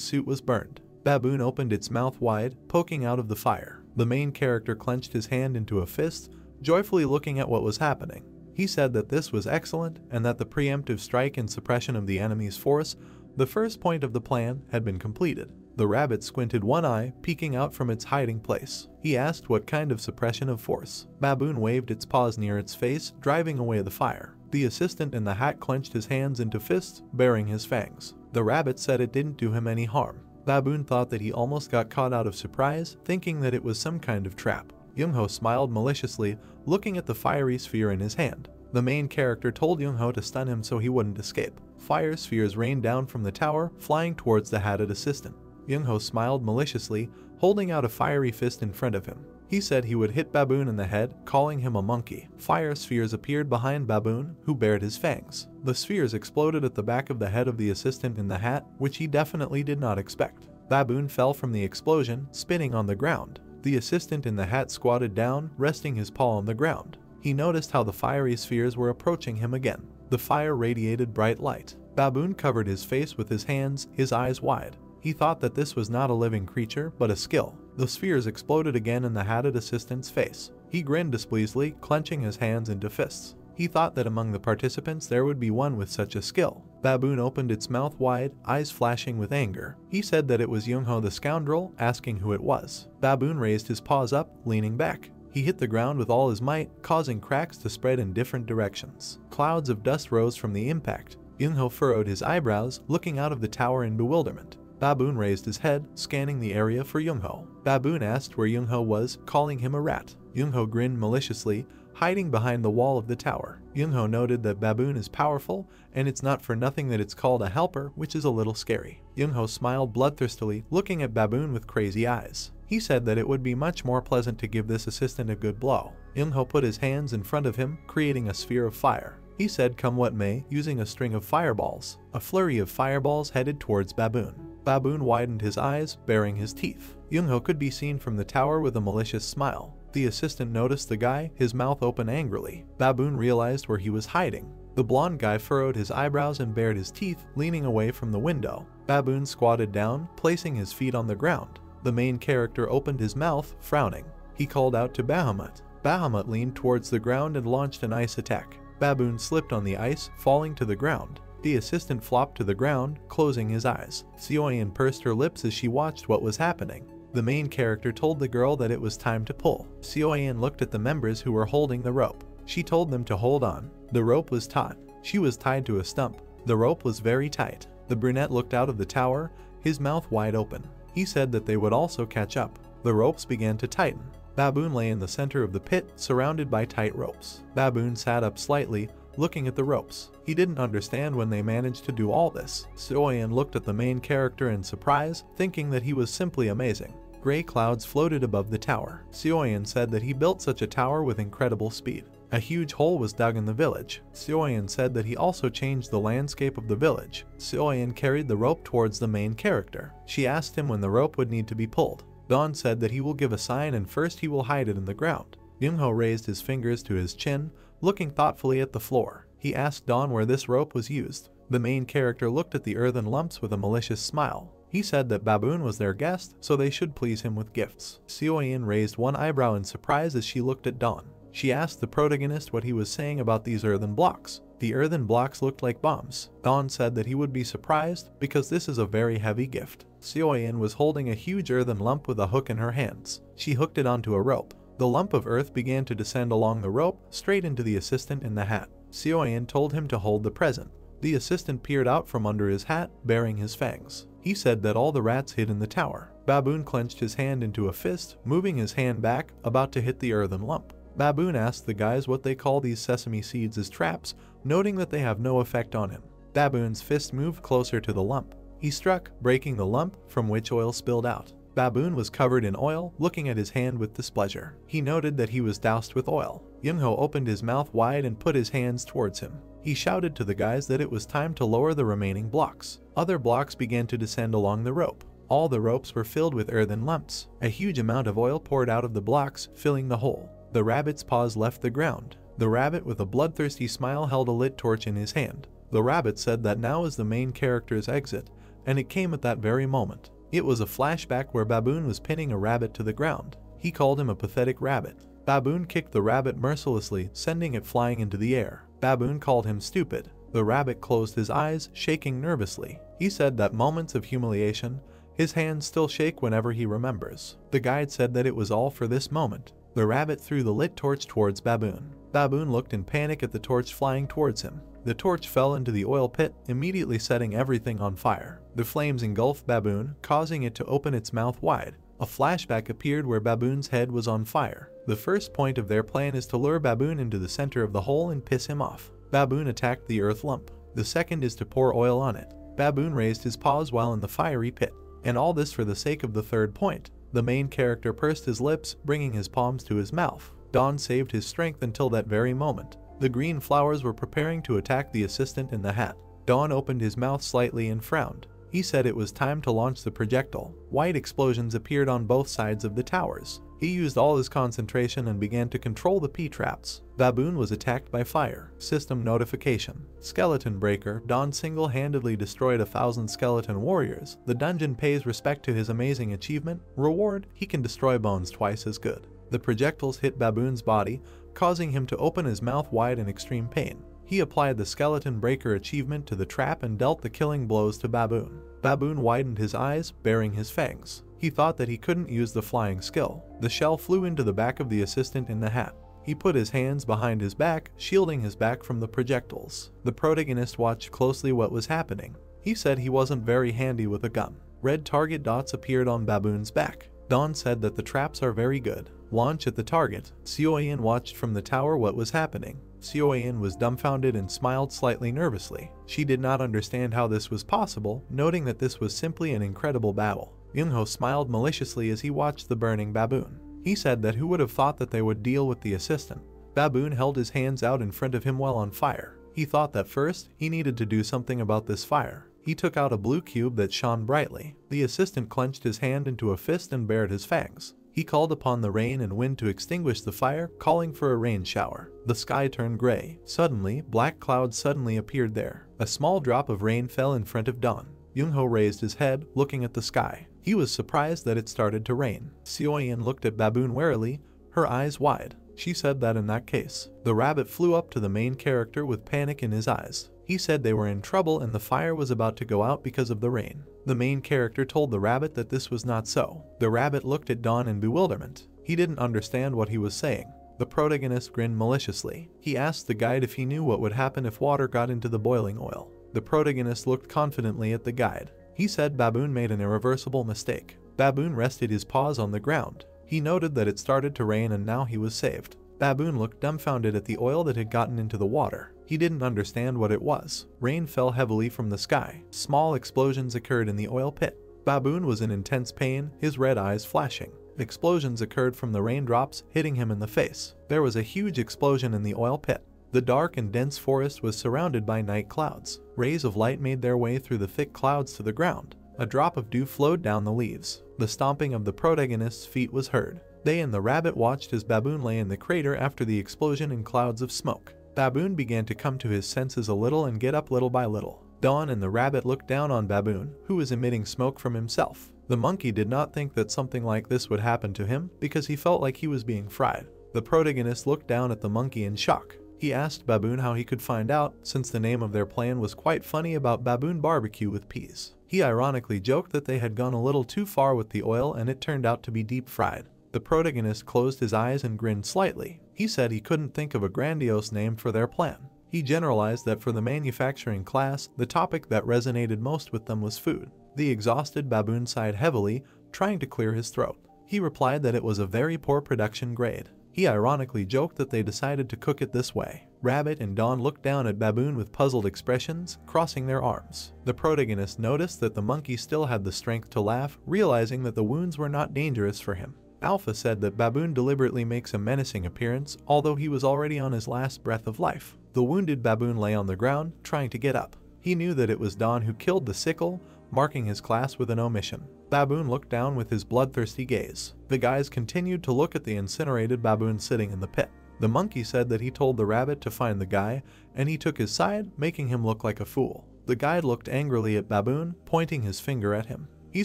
suit was burned. Baboon opened its mouth wide, poking out of the fire. The main character clenched his hand into a fist, joyfully looking at what was happening. He said that this was excellent and that the preemptive strike and suppression of the enemy's force, the first point of the plan, had been completed. The rabbit squinted one eye, peeking out from its hiding place. He asked what kind of suppression of force. Baboon waved its paws near its face, driving away the fire. The assistant in the hat clenched his hands into fists, baring his fangs. The rabbit said it didn't do him any harm. Baboon thought that he almost got caught out of surprise, thinking that it was some kind of trap. Young-ho smiled maliciously, looking at the fiery sphere in his hand. The main character told Young-ho to stun him so he wouldn't escape. Fire spheres rained down from the tower, flying towards the hatted assistant. Young-ho smiled maliciously, holding out a fiery fist in front of him. He said he would hit Baboon in the head, calling him a monkey. Fire spheres appeared behind Baboon, who bared his fangs. The spheres exploded at the back of the head of the assistant in the hat, which he definitely did not expect. Baboon fell from the explosion, spinning on the ground. The assistant in the hat squatted down, resting his paw on the ground. He noticed how the fiery spheres were approaching him again. The fire radiated bright light. Baboon covered his face with his hands, his eyes wide. He thought that this was not a living creature, but a skill. The spheres exploded again in the hatted assistant's face. He grinned displeasedly, clenching his hands into fists. He thought that among the participants there would be one with such a skill. Baboon opened its mouth wide, eyes flashing with anger. He said that it was Young-ho the scoundrel, asking who it was. Baboon raised his paws up, leaning back. He hit the ground with all his might, causing cracks to spread in different directions. Clouds of dust rose from the impact. Young-ho furrowed his eyebrows, looking out of the tower in bewilderment. Baboon raised his head, scanning the area for Young-ho. Baboon asked where Young-ho was, calling him a rat. Young-ho grinned maliciously, hiding behind the wall of the tower. Young-ho noted that Baboon is powerful, and it's not for nothing that it's called a helper, which is a little scary. Young-ho smiled bloodthirstily, looking at Baboon with crazy eyes. He said that it would be much more pleasant to give this assistant a good blow. Young-ho put his hands in front of him, creating a sphere of fire. He said come what may, using a string of fireballs. A flurry of fireballs headed towards Baboon. Baboon widened his eyes, baring his teeth. Young-ho could be seen from the tower with a malicious smile. The assistant noticed the guy, his mouth open angrily. Baboon realized where he was hiding. The blonde guy furrowed his eyebrows and bared his teeth, leaning away from the window. Baboon squatted down, placing his feet on the ground. The main character opened his mouth, frowning. He called out to Bahamut. Bahamut leaned towards the ground and launched an ice attack. Baboon slipped on the ice, falling to the ground. The assistant flopped to the ground, closing his eyes. Seoyeon pursed her lips as she watched what was happening. The main character told the girl that it was time to pull. Seoyeon looked at the members who were holding the rope. She told them to hold on. The rope was taut. She was tied to a stump. The rope was very tight. The brunette looked out of the tower, his mouth wide open. He said that they would also catch up. The ropes began to tighten. Baboon lay in the center of the pit, surrounded by tight ropes. Baboon sat up slightly, looking at the ropes. He didn't understand when they managed to do all this. Seoyeon looked at the main character in surprise, thinking that he was simply amazing. Gray clouds floated above the tower. Seoyeon said that he built such a tower with incredible speed. A huge hole was dug in the village. Seoyeon said that he also changed the landscape of the village. Seoyeon carried the rope towards the main character. She asked him when the rope would need to be pulled. Dawn said that he will give a sign and first he will hide it in the ground. Young-ho raised his fingers to his chin, looking thoughtfully at the floor. He asked Dawn where this rope was used. The main character looked at the earthen lumps with a malicious smile. He said that Baboon was their guest, so they should please him with gifts. Seoyeon raised one eyebrow in surprise as she looked at Dawn. She asked the protagonist what he was saying about these earthen blocks. The earthen blocks looked like bombs. Dawn said that he would be surprised because this is a very heavy gift. Seoyeon was holding a huge earthen lump with a hook in her hands. She hooked it onto a rope. The lump of earth began to descend along the rope, straight into the assistant in the hat. Seoyeon told him to hold the present. The assistant peered out from under his hat, baring his fangs. He said that all the rats hid in the tower. Baboon clenched his hand into a fist, moving his hand back, about to hit the earthen lump. Baboon asked the guys what they call these sesame seeds as traps, noting that they have no effect on him. Baboon's fist moved closer to the lump. He struck, breaking the lump, from which oil spilled out. Baboon was covered in oil, looking at his hand with displeasure. He noted that he was doused with oil. Young-ho opened his mouth wide and put his hands towards him. He shouted to the guys that it was time to lower the remaining blocks. Other blocks began to descend along the rope. All the ropes were filled with earthen lumps. A huge amount of oil poured out of the blocks, filling the hole. The rabbit's paws left the ground. The rabbit with a bloodthirsty smile held a lit torch in his hand. The rabbit said that now is the main character's exit, and it came at that very moment. It was a flashback where Baboon was pinning a rabbit to the ground. He called him a pathetic rabbit. Baboon kicked the rabbit mercilessly, sending it flying into the air. Baboon called him stupid. The rabbit closed his eyes, shaking nervously. He said that moments of humiliation, his hands still shake whenever he remembers. The guide said that it was all for this moment. The rabbit threw the lit torch towards Baboon. Baboon looked in panic at the torch flying towards him. The torch fell into the oil pit, immediately setting everything on fire. The flames engulfed Baboon, causing it to open its mouth wide. A flashback appeared where Baboon's head was on fire. The first point of their plan is to lure Baboon into the center of the hole and piss him off. Baboon attacked the earth lump. The second is to pour oil on it. Baboon raised his paws while in the fiery pit. And all this for the sake of the third point. The main character pursed his lips, bringing his palms to his mouth. Don saved his strength until that very moment. The green flowers were preparing to attack the assistant in the hat. Don opened his mouth slightly and frowned. He said it was time to launch the projectile. White explosions appeared on both sides of the towers. He used all his concentration and began to control the P-traps. Baboon was attacked by fire. System notification. Skeleton breaker. Don single-handedly destroyed 1,000 skeleton warriors. The dungeon pays respect to his amazing achievement. Reward: he can destroy bones twice as good. The projectiles hit Baboon's body, causing him to open his mouth wide in extreme pain. He applied the skeleton breaker achievement to the trap and dealt the killing blows to Baboon. Baboon widened his eyes, baring his fangs. He thought that he couldn't use the flying skill. The shell flew into the back of the assistant in the hat. He put his hands behind his back, shielding his back from the projectiles. The protagonist watched closely what was happening. He said he wasn't very handy with a gun. Red target dots appeared on Baboon's back. Don said that the traps are very good. Launch at the target. Sioyan watched from the tower what was happening. Sioyan was dumbfounded and smiled slightly nervously. She did not understand how this was possible, noting that this was simply an incredible battle. Youngho smiled maliciously as he watched the burning Baboon. He said that who would have thought that they would deal with the assistant. Baboon held his hands out in front of him while on fire. He thought that first, he needed to do something about this fire. He took out a blue cube that shone brightly. The assistant clenched his hand into a fist and bared his fangs. He called upon the rain and wind to extinguish the fire, calling for a rain shower. The sky turned gray. Suddenly, black clouds suddenly appeared there. A small drop of rain fell in front of Don. Youngho raised his head, looking at the sky. He was surprised that it started to rain. Sioyan looked at Baboon warily, her eyes wide. She said that in that case, the rabbit flew up to the main character with panic in his eyes. He said they were in trouble and the fire was about to go out because of the rain. The main character told the rabbit that this was not so. The rabbit looked at Don in bewilderment. He didn't understand what he was saying. The protagonist grinned maliciously. He asked the guide if he knew what would happen if water got into the boiling oil. The protagonist looked confidently at the guide. He said Baboon made an irreversible mistake. Baboon rested his paws on the ground. He noted that it started to rain and now he was saved. Baboon looked dumbfounded at the oil that had gotten into the water. He didn't understand what it was. Rain fell heavily from the sky. Small explosions occurred in the oil pit. Baboon was in intense pain, his red eyes flashing. Explosions occurred from the raindrops, hitting him in the face. There was a huge explosion in the oil pit. The dark and dense forest was surrounded by night clouds. Rays of light made their way through the thick clouds to the ground. A drop of dew flowed down the leaves. The stomping of the protagonist's feet was heard. They and the rabbit watched as Baboon lay in the crater after the explosion in clouds of smoke. Baboon began to come to his senses a little and get up little by little. Don and the rabbit looked down on Baboon, who was emitting smoke from himself. The monkey did not think that something like this would happen to him because he felt like he was being fried. The protagonist looked down at the monkey in shock. He asked Baboon how he could find out, since the name of their plan was quite funny about Baboon barbecue with peas. He ironically joked that they had gone a little too far with the oil and it turned out to be deep fried. The protagonist closed his eyes and grinned slightly. He said he couldn't think of a grandiose name for their plan. He generalized that for the manufacturing class, the topic that resonated most with them was food. The exhausted Baboon sighed heavily, trying to clear his throat. He replied that it was a very poor production grade. He ironically joked that they decided to cook it this way. Rabbit and Don looked down at Baboon with puzzled expressions, crossing their arms. The protagonist noticed that the monkey still had the strength to laugh, realizing that the wounds were not dangerous for him. Alpha said that Baboon deliberately makes a menacing appearance, although he was already on his last breath of life. The wounded Baboon lay on the ground, trying to get up. He knew that it was Don who killed the sickle, marking his class with an omission. Baboon looked down with his bloodthirsty gaze. The guys continued to look at the incinerated Baboon sitting in the pit. The monkey said that he told the rabbit to find the guy, and he took his side, making him look like a fool. The guide looked angrily at Baboon, pointing his finger at him. He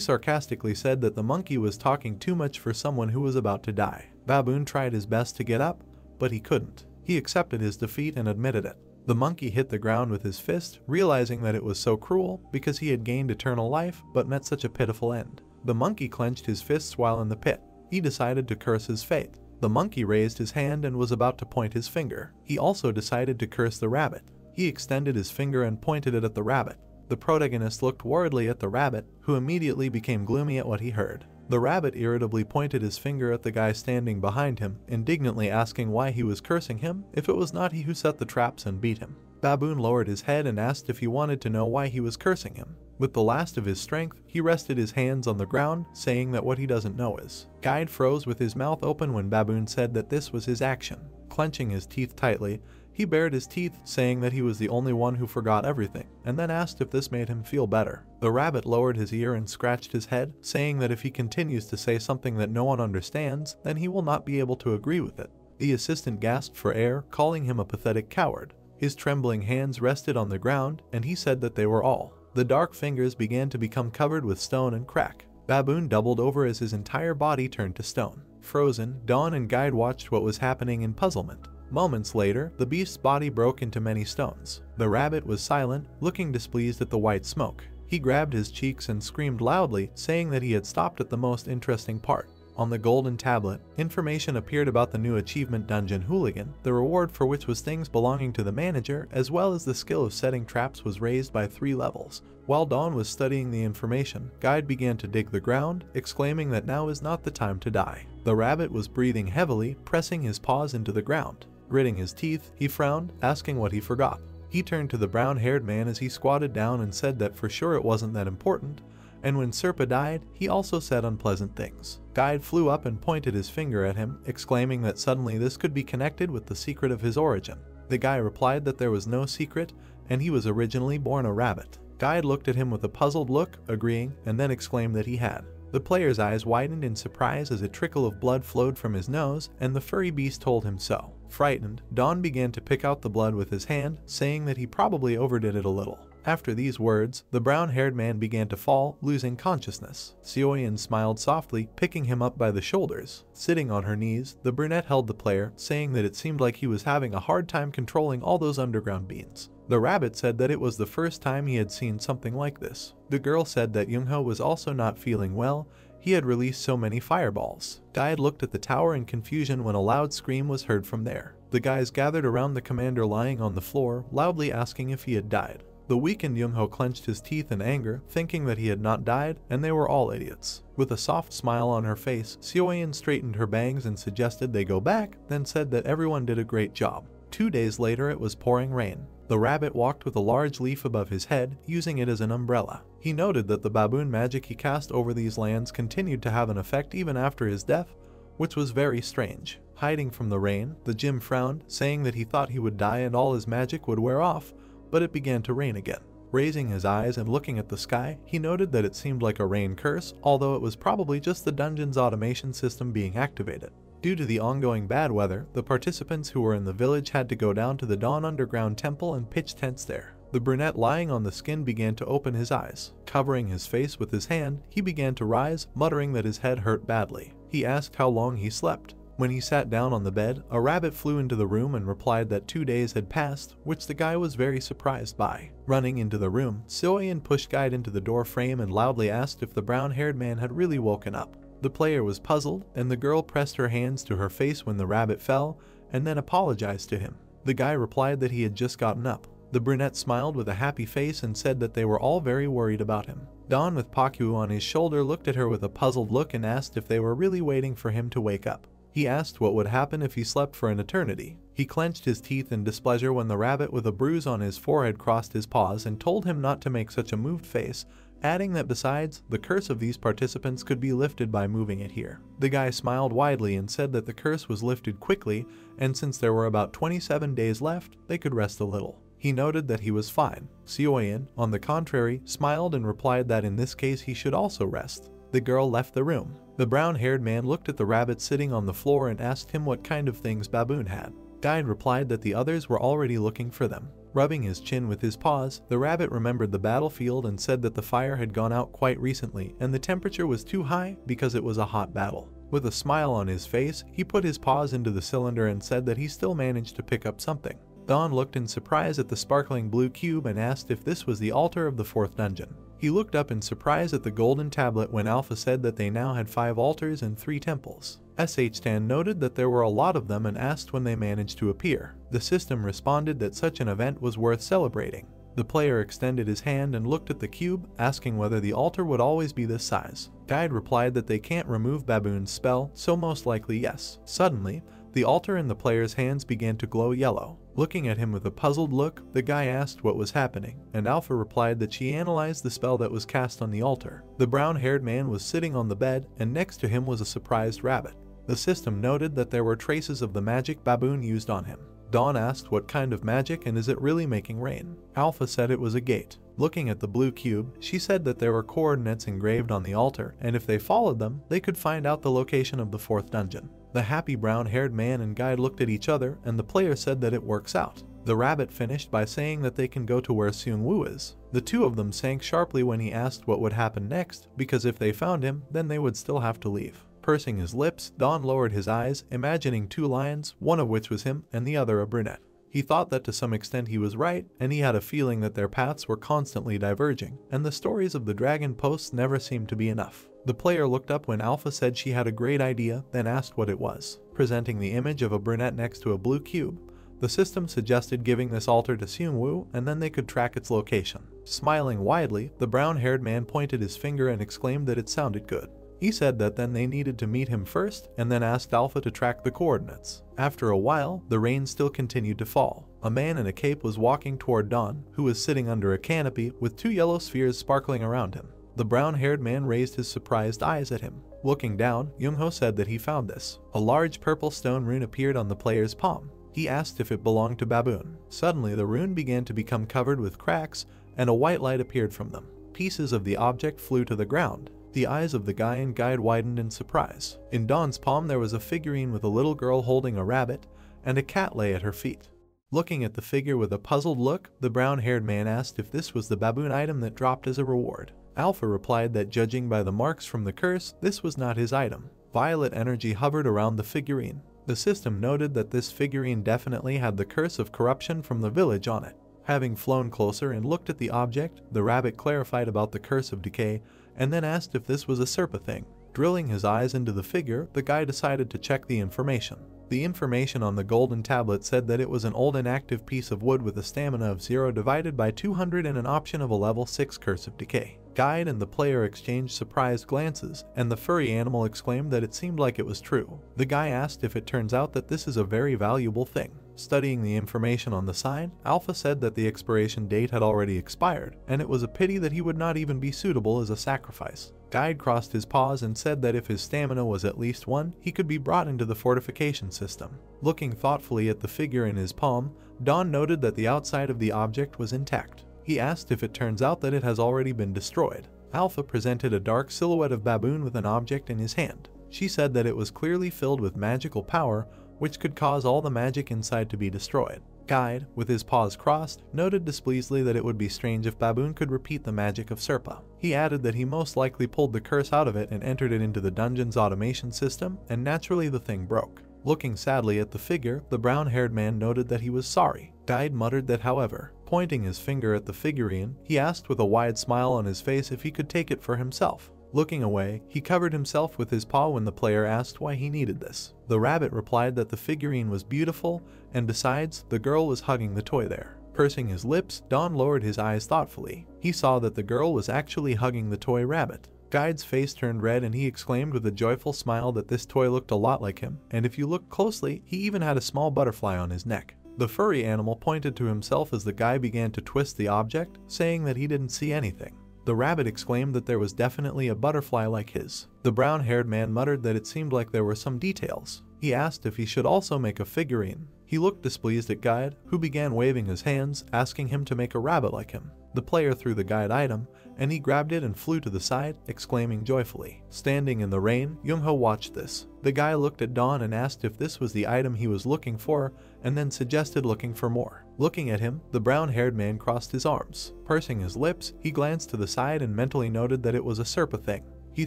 sarcastically said that the monkey was talking too much for someone who was about to die. Baboon tried his best to get up, but he couldn't. He accepted his defeat and admitted it. The monkey hit the ground with his fist, realizing that it was so cruel because he had gained eternal life but met such a pitiful end. The monkey clenched his fists while in the pit. He decided to curse his fate. The monkey raised his hand and was about to point his finger. He also decided to curse the rabbit. He extended his finger and pointed it at the rabbit. The protagonist looked worriedly at the rabbit, who immediately became gloomy at what he heard. The rabbit irritably pointed his finger at the guy standing behind him, indignantly asking why he was cursing him if it was not he who set the traps and beat him. Baboon lowered his head and asked if he wanted to know why he was cursing him. With the last of his strength, he rested his hands on the ground, saying that what he doesn't know is. Guide froze with his mouth open when Baboon said that this was his action. Clenching his teeth tightly, he bared his teeth, saying that he was the only one who forgot everything, and then asked if this made him feel better. The rabbit lowered his ear and scratched his head, saying that if he continues to say something that no one understands, then he will not be able to agree with it. The assistant gasped for air, calling him a pathetic coward. His trembling hands rested on the ground, and he said that they were all. The dark fingers began to become covered with stone and crack. Baboon doubled over as his entire body turned to stone. Frozen, Dawn and Guide watched what was happening in puzzlement. Moments later, the beast's body broke into many stones. The rabbit was silent, looking displeased at the white smoke. He grabbed his cheeks and screamed loudly, saying that he had stopped at the most interesting part. On the golden tablet, information appeared about the new achievement Dungeon Hooligan, the reward for which was things belonging to the manager, as well as the skill of setting traps was raised by 3 levels. While Dawn was studying the information, Guide began to dig the ground, exclaiming that now is not the time to die. The rabbit was breathing heavily, pressing his paws into the ground. Gritting his teeth, he frowned, asking what he forgot. He turned to the brown-haired man as he squatted down and said that for sure it wasn't that important, and when Serpa died, he also said unpleasant things. Guide flew up and pointed his finger at him, exclaiming that suddenly this could be connected with the secret of his origin. The guy replied that there was no secret, and he was originally born a rabbit. Guide looked at him with a puzzled look, agreeing, and then exclaimed that he had. The player's eyes widened in surprise as a trickle of blood flowed from his nose, and the furry beast told him so. Frightened, Dawn began to pick out the blood with his hand, saying that he probably overdid it a little. After these words, the brown-haired man began to fall, losing consciousness. Sioyan smiled softly, picking him up by the shoulders. Sitting on her knees, the brunette held the player, saying that it seemed like he was having a hard time controlling all those underground beings. The rabbit said that it was the first time he had seen something like this. The girl said that Youngho was also not feeling well. He had released so many fireballs. Guide looked at the tower in confusion when a loud scream was heard from there. The guys gathered around the commander lying on the floor, loudly asking if he had died. The weakened Youngho clenched his teeth in anger, thinking that he had not died, and they were all idiots. With a soft smile on her face, Sioyan straightened her bangs and suggested they go back, then said that everyone did a great job. 2 days later it was pouring rain. The rabbit walked with a large leaf above his head, using it as an umbrella. He noted that the baboon magic he cast over these lands continued to have an effect even after his death, which was very strange. Hiding from the rain, the Jim frowned, saying that he thought he would die and all his magic would wear off, but it began to rain again. Raising his eyes and looking at the sky, he noted that it seemed like a rain curse, although it was probably just the dungeon's automation system being activated. Due to the ongoing bad weather, the participants who were in the village had to go down to the Dawn Underground Temple and pitch tents there. The brunette lying on the skin began to open his eyes. Covering his face with his hand, he began to rise, muttering that his head hurt badly. He asked how long he slept. When he sat down on the bed, a rabbit flew into the room and replied that 2 days had passed, which the guy was very surprised by. Running into the room, Sioyan pushed Guide into the door frame and loudly asked if the brown-haired man had really woken up. The player was puzzled, and the girl pressed her hands to her face when the rabbit fell, and then apologized to him. The guy replied that he had just gotten up. The brunette smiled with a happy face and said that they were all very worried about him. Dawn with Paku on his shoulder looked at her with a puzzled look and asked if they were really waiting for him to wake up. He asked what would happen if he slept for an eternity. He clenched his teeth in displeasure when the rabbit with a bruise on his forehead crossed his paws and told him not to make such a moved face, adding that besides, the curse of these participants could be lifted by moving it here. The guy smiled widely and said that the curse was lifted quickly, and since there were about 27 days left, they could rest a little. He noted that he was fine. Sioyan, on the contrary, smiled and replied that in this case he should also rest. The girl left the room. The brown-haired man looked at the rabbit sitting on the floor and asked him what kind of things Baboon had. Guide replied that the others were already looking for them. Rubbing his chin with his paws, the rabbit remembered the battlefield and said that the fire had gone out quite recently and the temperature was too high because it was a hot battle. With a smile on his face, he put his paws into the cylinder and said that he still managed to pick up something. Don looked in surprise at the sparkling blue cube and asked if this was the altar of the 4th dungeon. He looked up in surprise at the golden tablet when Alpha said that they now had 5 altars and 3 temples. SH-Stan noted that there were a lot of them and asked when they managed to appear. The system responded that such an event was worth celebrating. The player extended his hand and looked at the cube, asking whether the altar would always be this size. Guide replied that they can't remove Baboon's spell, so most likely yes. Suddenly, the altar in the player's hands began to glow yellow. Looking at him with a puzzled look, the guy asked what was happening, and Alpha replied that she analyzed the spell that was cast on the altar. The brown-haired man was sitting on the bed, and next to him was a surprised rabbit. The system noted that there were traces of the magic Baboon used on him. Dawn asked what kind of magic and is it really making rain? Alpha said it was a gate. Looking at the blue cube, she said that there were coordinates engraved on the altar, and if they followed them, they could find out the location of the 4th dungeon. The happy brown-haired man and guide looked at each other, and the player said that it works out. The rabbit finished by saying that they can go to where Seung-woo is. The two of them sank sharply when he asked what would happen next, because if they found him, then they would still have to leave. Pursing his lips, Don lowered his eyes, imagining 2 lions, one of which was him and the other a brunette. He thought that to some extent he was right, and he had a feeling that their paths were constantly diverging, and the stories of the dragon posts never seemed to be enough. The player looked up when Alpha said she had a great idea, then asked what it was. Presenting the image of a brunette next to a blue cube, the system suggested giving this altar to Seung-woo, and then they could track its location. Smiling widely, the brown-haired man pointed his finger and exclaimed that it sounded good. He said that then they needed to meet him first, and then asked Alpha to track the coordinates. After a while, the rain still continued to fall. A man in a cape was walking toward Don, who was sitting under a canopy with 2 yellow spheres sparkling around him. The brown-haired man raised his surprised eyes at him. Looking down, Young-ho said that he found this. A large purple stone rune appeared on the player's palm. He asked if it belonged to Baboon. Suddenly, the rune began to become covered with cracks, and a white light appeared from them. Pieces of the object flew to the ground. The eyes of the guy and guide widened in surprise. In Don's palm there was a figurine with a little girl holding a rabbit, and a cat lay at her feet. Looking at the figure with a puzzled look, the brown-haired man asked if this was the Baboon item that dropped as a reward. Alpha replied that judging by the marks from the curse, this was not his item. Violet energy hovered around the figurine. The system noted that this figurine definitely had the curse of corruption from the village on it. Having flown closer and looked at the object, the rabbit clarified about the curse of decay, and then asked if this was a Serpa thing. Drilling his eyes into the figure, the guy decided to check the information. The information on the golden tablet said that it was an old inactive piece of wood with a stamina of 0 divided by 200 and an option of a level 6 curse of decay. Guide and the player exchanged surprised glances, and the furry animal exclaimed that it seemed like it was true. The guy asked if it turns out that this is a very valuable thing. Studying the information on the side, Alpha said that the expiration date had already expired, and it was a pity that he would not even be suitable as a sacrifice. Guide crossed his paws and said that if his stamina was at least 1, he could be brought into the fortification system. Looking thoughtfully at the figure in his palm, Don noted that the outside of the object was intact. He asked if it turns out that it has already been destroyed. Alpha presented a dark silhouette of Baboon with an object in his hand. She said that it was clearly filled with magical power, which could cause all the magic inside to be destroyed. Guide, with his paws crossed, noted displeasedly that it would be strange if Baboon could repeat the magic of Serpa. He added that he most likely pulled the curse out of it and entered it into the dungeon's automation system, and naturally the thing broke. Looking sadly at the figure, the brown-haired man noted that he was sorry. Guide muttered that however, pointing his finger at the figurine, he asked with a wide smile on his face if he could take it for himself. Looking away, he covered himself with his paw when the player asked why he needed this. The rabbit replied that the figurine was beautiful, and besides, the girl was hugging the toy there. Pursing his lips, Don lowered his eyes thoughtfully. He saw that the girl was actually hugging the toy rabbit. Guide's face turned red and he exclaimed with a joyful smile that this toy looked a lot like him, and if you looked closely, he even had a small butterfly on his neck. The furry animal pointed to himself as the guy began to twist the object, saying that he didn't see anything. The rabbit exclaimed that there was definitely a butterfly like his. The brown-haired man muttered that it seemed like there were some details. He asked if he should also make a figurine. He looked displeased at Guide, who began waving his hands, asking him to make a rabbit like him. The player threw the Guide item, and he grabbed it and flew to the side, exclaiming joyfully. Standing in the rain, Young-ho watched this. The guy looked at Dawn and asked if this was the item he was looking for, and then suggested looking for more. Looking at him, the brown-haired man crossed his arms. Pursing his lips, he glanced to the side and mentally noted that it was a Serpa thing. He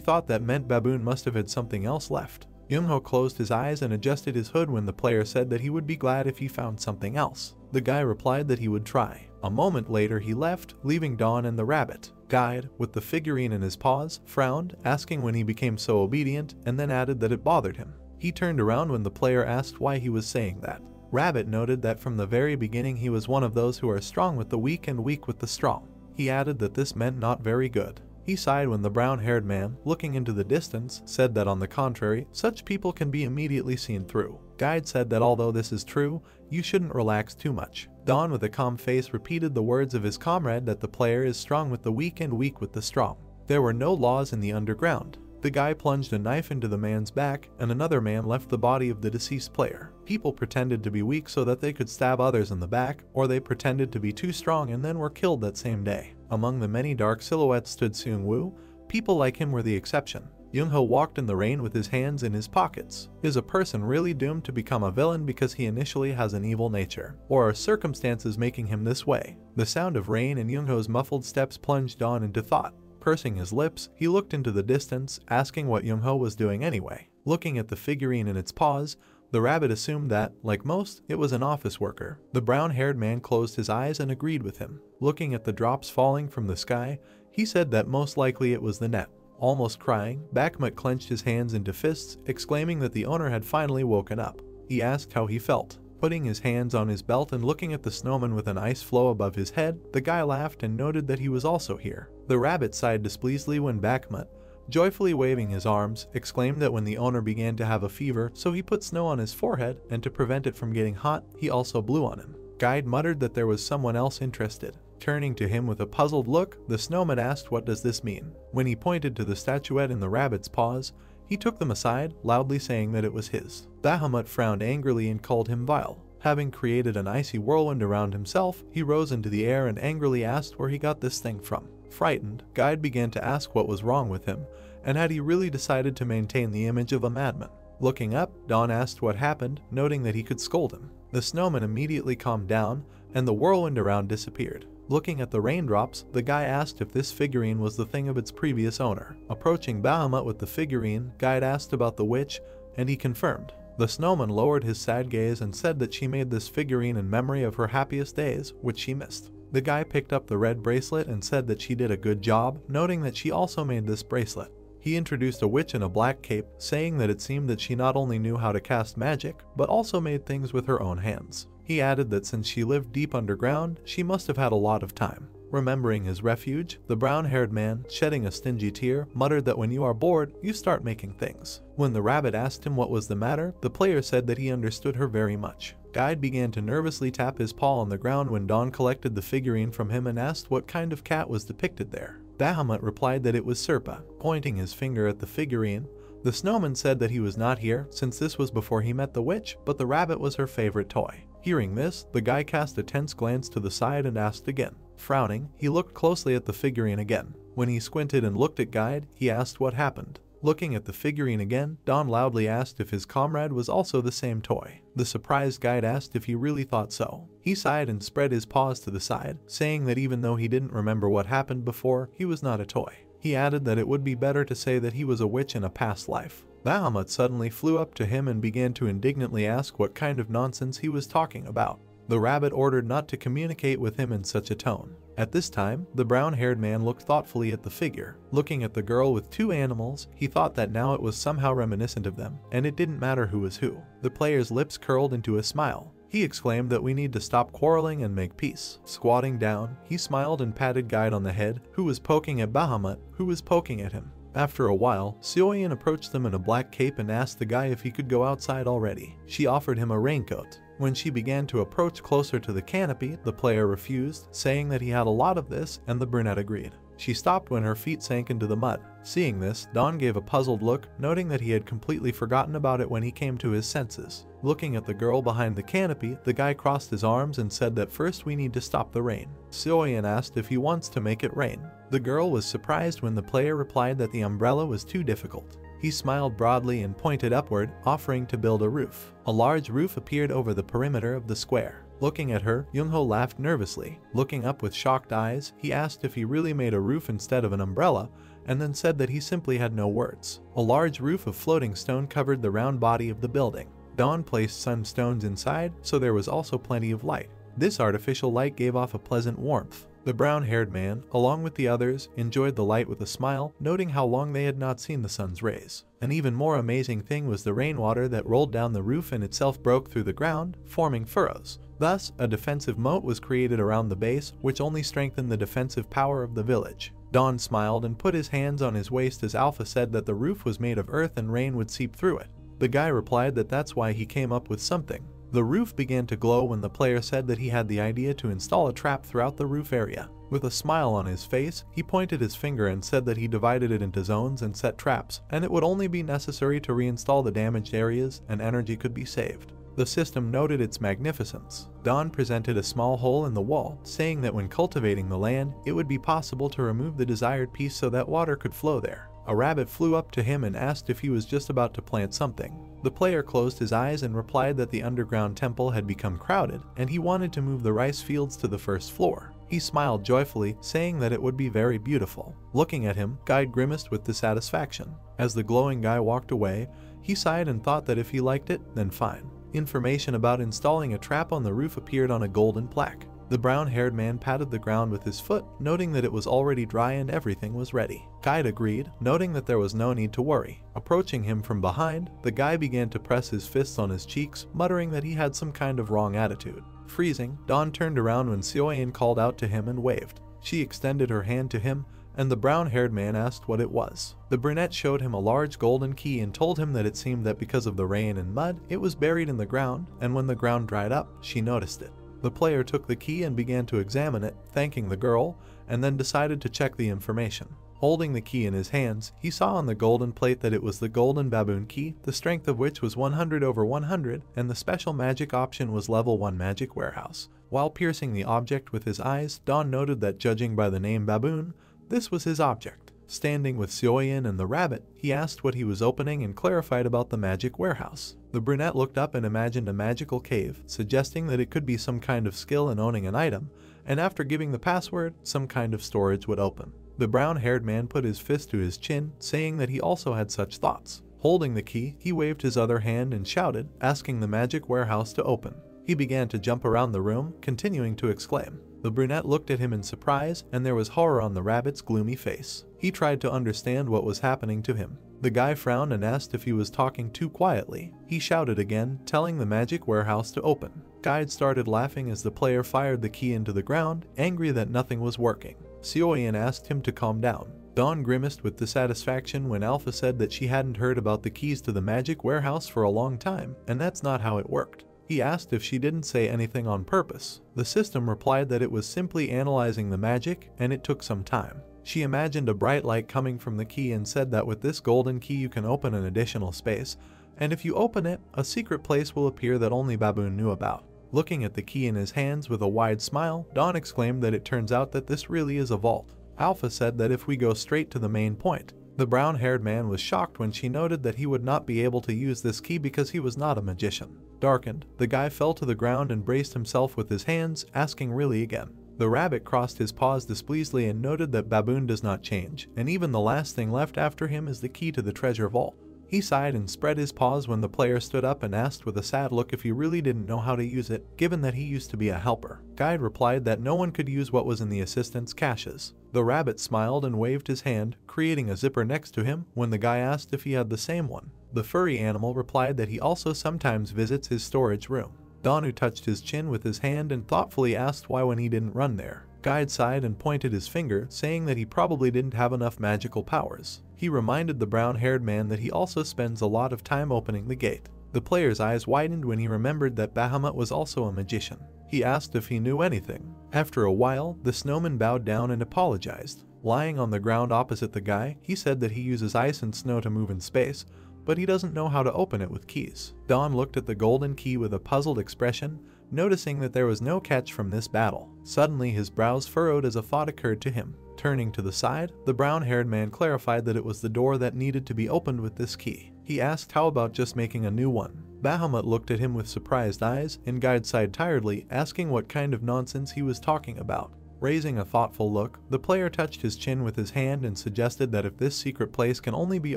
thought that meant Baboon must have had something else left. Young-ho closed his eyes and adjusted his hood when the player said that he would be glad if he found something else. The guy replied that he would try. A moment later he left, leaving Dawn and the rabbit. Guide, with the figurine in his paws, frowned, asking when he became so obedient, and then added that it bothered him. He turned around when the player asked why he was saying that. Rabbit noted that from the very beginning he was one of those who are strong with the weak and weak with the strong. He added that this meant not very good. He sighed when the brown-haired man, looking into the distance, said that on the contrary, such people can be immediately seen through. Guide said that although this is true, you shouldn't relax too much. Dawn with a calm face repeated the words of his comrade that the player is strong with the weak and weak with the strong. There were no laws in the underground. The guy plunged a knife into the man's back, and another man left the body of the deceased player. People pretended to be weak so that they could stab others in the back, or they pretended to be too strong and then were killed that same day. Among the many dark silhouettes stood Seung-woo. People like him were the exception. Young-ho walked in the rain with his hands in his pockets. Is a person really doomed to become a villain because he initially has an evil nature? Or are circumstances making him this way? The sound of rain and Young-ho's muffled steps plunged Dawn into thought. Pursing his lips, he looked into the distance, asking what Young-ho was doing anyway. Looking at the figurine in its paws, the rabbit assumed that, like most, it was an office worker. The brown-haired man closed his eyes and agreed with him. Looking at the drops falling from the sky, he said that most likely it was the net. Almost crying, Bakhmut clenched his hands into fists, exclaiming that the owner had finally woken up. He asked how he felt. Putting his hands on his belt and looking at the snowman with an ice floe above his head, the guy laughed and noted that he was also here. The rabbit sighed displeasedly when Bakhmut, joyfully waving his arms, exclaimed that when the owner began to have a fever, so he put snow on his forehead, and to prevent it from getting hot, he also blew on him. Guide muttered that there was someone else interested. Turning to him with a puzzled look, the snowman asked what does this mean. When he pointed to the statuette in the rabbit's paws, he took them aside, loudly saying that it was his. Bahamut frowned angrily and called him vile. Having created an icy whirlwind around himself, he rose into the air and angrily asked where he got this thing from. Frightened, Guide began to ask what was wrong with him, and had he really decided to maintain the image of a madman. Looking up, Dawn asked what happened, noting that he could scold him. The snowman immediately calmed down, and the whirlwind around disappeared. Looking at the raindrops, the guy asked if this figurine was the thing of its previous owner. Approaching Bahamut with the figurine, Guide asked about the witch, and he confirmed. The snowman lowered his sad gaze and said that she made this figurine in memory of her happiest days, which she missed. The guy picked up the red bracelet and said that she did a good job, noting that she also made this bracelet. He introduced a witch in a black cape, saying that it seemed that she not only knew how to cast magic, but also made things with her own hands. He added that since she lived deep underground, she must have had a lot of time. Remembering his refuge, the brown-haired man, shedding a stingy tear, muttered that when you are bored, you start making things. When the rabbit asked him what was the matter, the player said that he understood her very much. Guide began to nervously tap his paw on the ground when Dawn collected the figurine from him and asked what kind of cat was depicted there. Bahamut replied that it was Serpa. Pointing his finger at the figurine, the snowman said that he was not here since this was before he met the witch, but the rabbit was her favorite toy. Hearing this, the guy cast a tense glance to the side and asked again. Frowning, he looked closely at the figurine again. When he squinted and looked at Guide, he asked what happened. Looking at the figurine again, Dawn loudly asked if his comrade was also the same toy. The surprised Guide asked if he really thought so. He sighed and spread his paws to the side, saying that even though he didn't remember what happened before, he was not a toy. He added that it would be better to say that he was a witch in a past life. Bahamut suddenly flew up to him and began to indignantly ask what kind of nonsense he was talking about. The rabbit ordered not to communicate with him in such a tone. At this time, the brown-haired man looked thoughtfully at the figure. Looking at the girl with two animals, he thought that now it was somehow reminiscent of them, and it didn't matter who was who. The player's lips curled into a smile. He exclaimed that we need to stop quarreling and make peace. Squatting down, he smiled and patted Guide on the head, who was poking at Bahamut, who was poking at him. After a while, Seoyin approached them in a black cape and asked the guy if he could go outside already. She offered him a raincoat. When she began to approach closer to the canopy, the player refused, saying that he had a lot of this, and the brunette agreed. She stopped when her feet sank into the mud. Seeing this, Don gave a puzzled look, noting that he had completely forgotten about it when he came to his senses. Looking at the girl behind the canopy, the guy crossed his arms and said that first we need to stop the rain. Seo-yin asked if he wants to make it rain. The girl was surprised when the player replied that the umbrella was too difficult. He smiled broadly and pointed upward, offering to build a roof. A large roof appeared over the perimeter of the square. Looking at her, Young-ho laughed nervously. Looking up with shocked eyes, he asked if he really made a roof instead of an umbrella, and then said that he simply had no words. A large roof of floating stone covered the round body of the building. Dawn placed sun stones inside, so there was also plenty of light. This artificial light gave off a pleasant warmth. The brown-haired man, along with the others, enjoyed the light with a smile, noting how long they had not seen the sun's rays. An even more amazing thing was the rainwater that rolled down the roof and itself broke through the ground, forming furrows. Thus, a defensive moat was created around the base, which only strengthened the defensive power of the village. Don smiled and put his hands on his waist as Alpha said that the roof was made of earth and rain would seep through it. The guy replied that that's why he came up with something. The roof began to glow when the player said that he had the idea to install a trap throughout the roof area. With a smile on his face, he pointed his finger and said that he divided it into zones and set traps, and it would only be necessary to reinstall the damaged areas and energy could be saved. The system noted its magnificence. Don presented a small hole in the wall, saying that when cultivating the land, it would be possible to remove the desired piece so that water could flow there. A rabbit flew up to him and asked if he was just about to plant something. The player closed his eyes and replied that the underground temple had become crowded and he wanted to move the rice fields to the first floor. He smiled joyfully, saying that it would be very beautiful. Looking at him, Guide grimaced with dissatisfaction. As the glowing guy walked away, he sighed and thought that if he liked it, then fine. Information about installing a trap on the roof appeared on a golden plaque. The brown-haired man patted the ground with his foot, noting that it was already dry and everything was ready. Guide agreed, noting that there was no need to worry. Approaching him from behind, the guy began to press his fists on his cheeks, muttering that he had some kind of wrong attitude. Freezing, Don turned around when Seo-yin called out to him and waved. She extended her hand to him, and the brown-haired man asked what it was. The brunette showed him a large golden key and told him that it seemed that because of the rain and mud, it was buried in the ground, and when the ground dried up, she noticed it. The player took the key and began to examine it, thanking the girl, and then decided to check the information. Holding the key in his hands, he saw on the golden plate that it was the golden baboon key, the strength of which was 100/100, and the special magic option was level 1 magic warehouse. While piercing the object with his eyes, Don noted that judging by the name baboon, this was his object. Standing with Seo-yin and the rabbit, he asked what he was opening and clarified about the magic warehouse. The brunette looked up and imagined a magical cave, suggesting that it could be some kind of skill in owning an item, and after giving the password, some kind of storage would open. The brown-haired man put his fist to his chin, saying that he also had such thoughts. Holding the key, he waved his other hand and shouted, asking the magic warehouse to open. He began to jump around the room, continuing to exclaim. The brunette looked at him in surprise, and there was horror on the rabbit's gloomy face. He tried to understand what was happening to him. The guy frowned and asked if he was talking too quietly. He shouted again, telling the magic warehouse to open. Guide started laughing as the player fired the key into the ground, angry that nothing was working. Seo-yin asked him to calm down. Dawn grimaced with dissatisfaction when Alpha said that she hadn't heard about the keys to the magic warehouse for a long time, and that's not how it worked. He asked if she didn't say anything on purpose. The system replied that it was simply analyzing the magic, and it took some time. She imagined a bright light coming from the key and said that with this golden key you can open an additional space, and if you open it, a secret place will appear that only Baboon knew about. Looking at the key in his hands with a wide smile, Dawn exclaimed that it turns out that this really is a vault. Alpha said that if we go straight to the main point. The brown-haired man was shocked when she noted that he would not be able to use this key because he was not a magician. Darkened, the guy fell to the ground and braced himself with his hands, asking really again. The rabbit crossed his paws displeasedly and noted that Baboon does not change, and even the last thing left after him is the key to the treasure vault. He sighed and spread his paws when the player stood up and asked with a sad look if he really didn't know how to use it, given that he used to be a helper. Guide replied that no one could use what was in the assistant's caches. The rabbit smiled and waved his hand, creating a zipper next to him when the guy asked if he had the same one. The furry animal replied that he also sometimes visits his storage room. Donu touched his chin with his hand and thoughtfully asked why when he didn't run there. Guide sighed and pointed his finger, saying that he probably didn't have enough magical powers. He reminded the brown-haired man that he also spends a lot of time opening the gate. The player's eyes widened when he remembered that Bahamut was also a magician. He asked if he knew anything. After a while, the snowman bowed down and apologized. Lying on the ground opposite the guy, he said that he uses ice and snow to move in space, but he doesn't know how to open it with keys. Don looked at the golden key with a puzzled expression, noticing that there was no catch from this battle. Suddenly his brows furrowed as a thought occurred to him. Turning to the side, the brown-haired man clarified that it was the door that needed to be opened with this key. He asked how about just making a new one. Bahamut looked at him with surprised eyes, and Guide sighed tiredly, asking what kind of nonsense he was talking about. Raising a thoughtful look, the player touched his chin with his hand and suggested that if this secret place can only be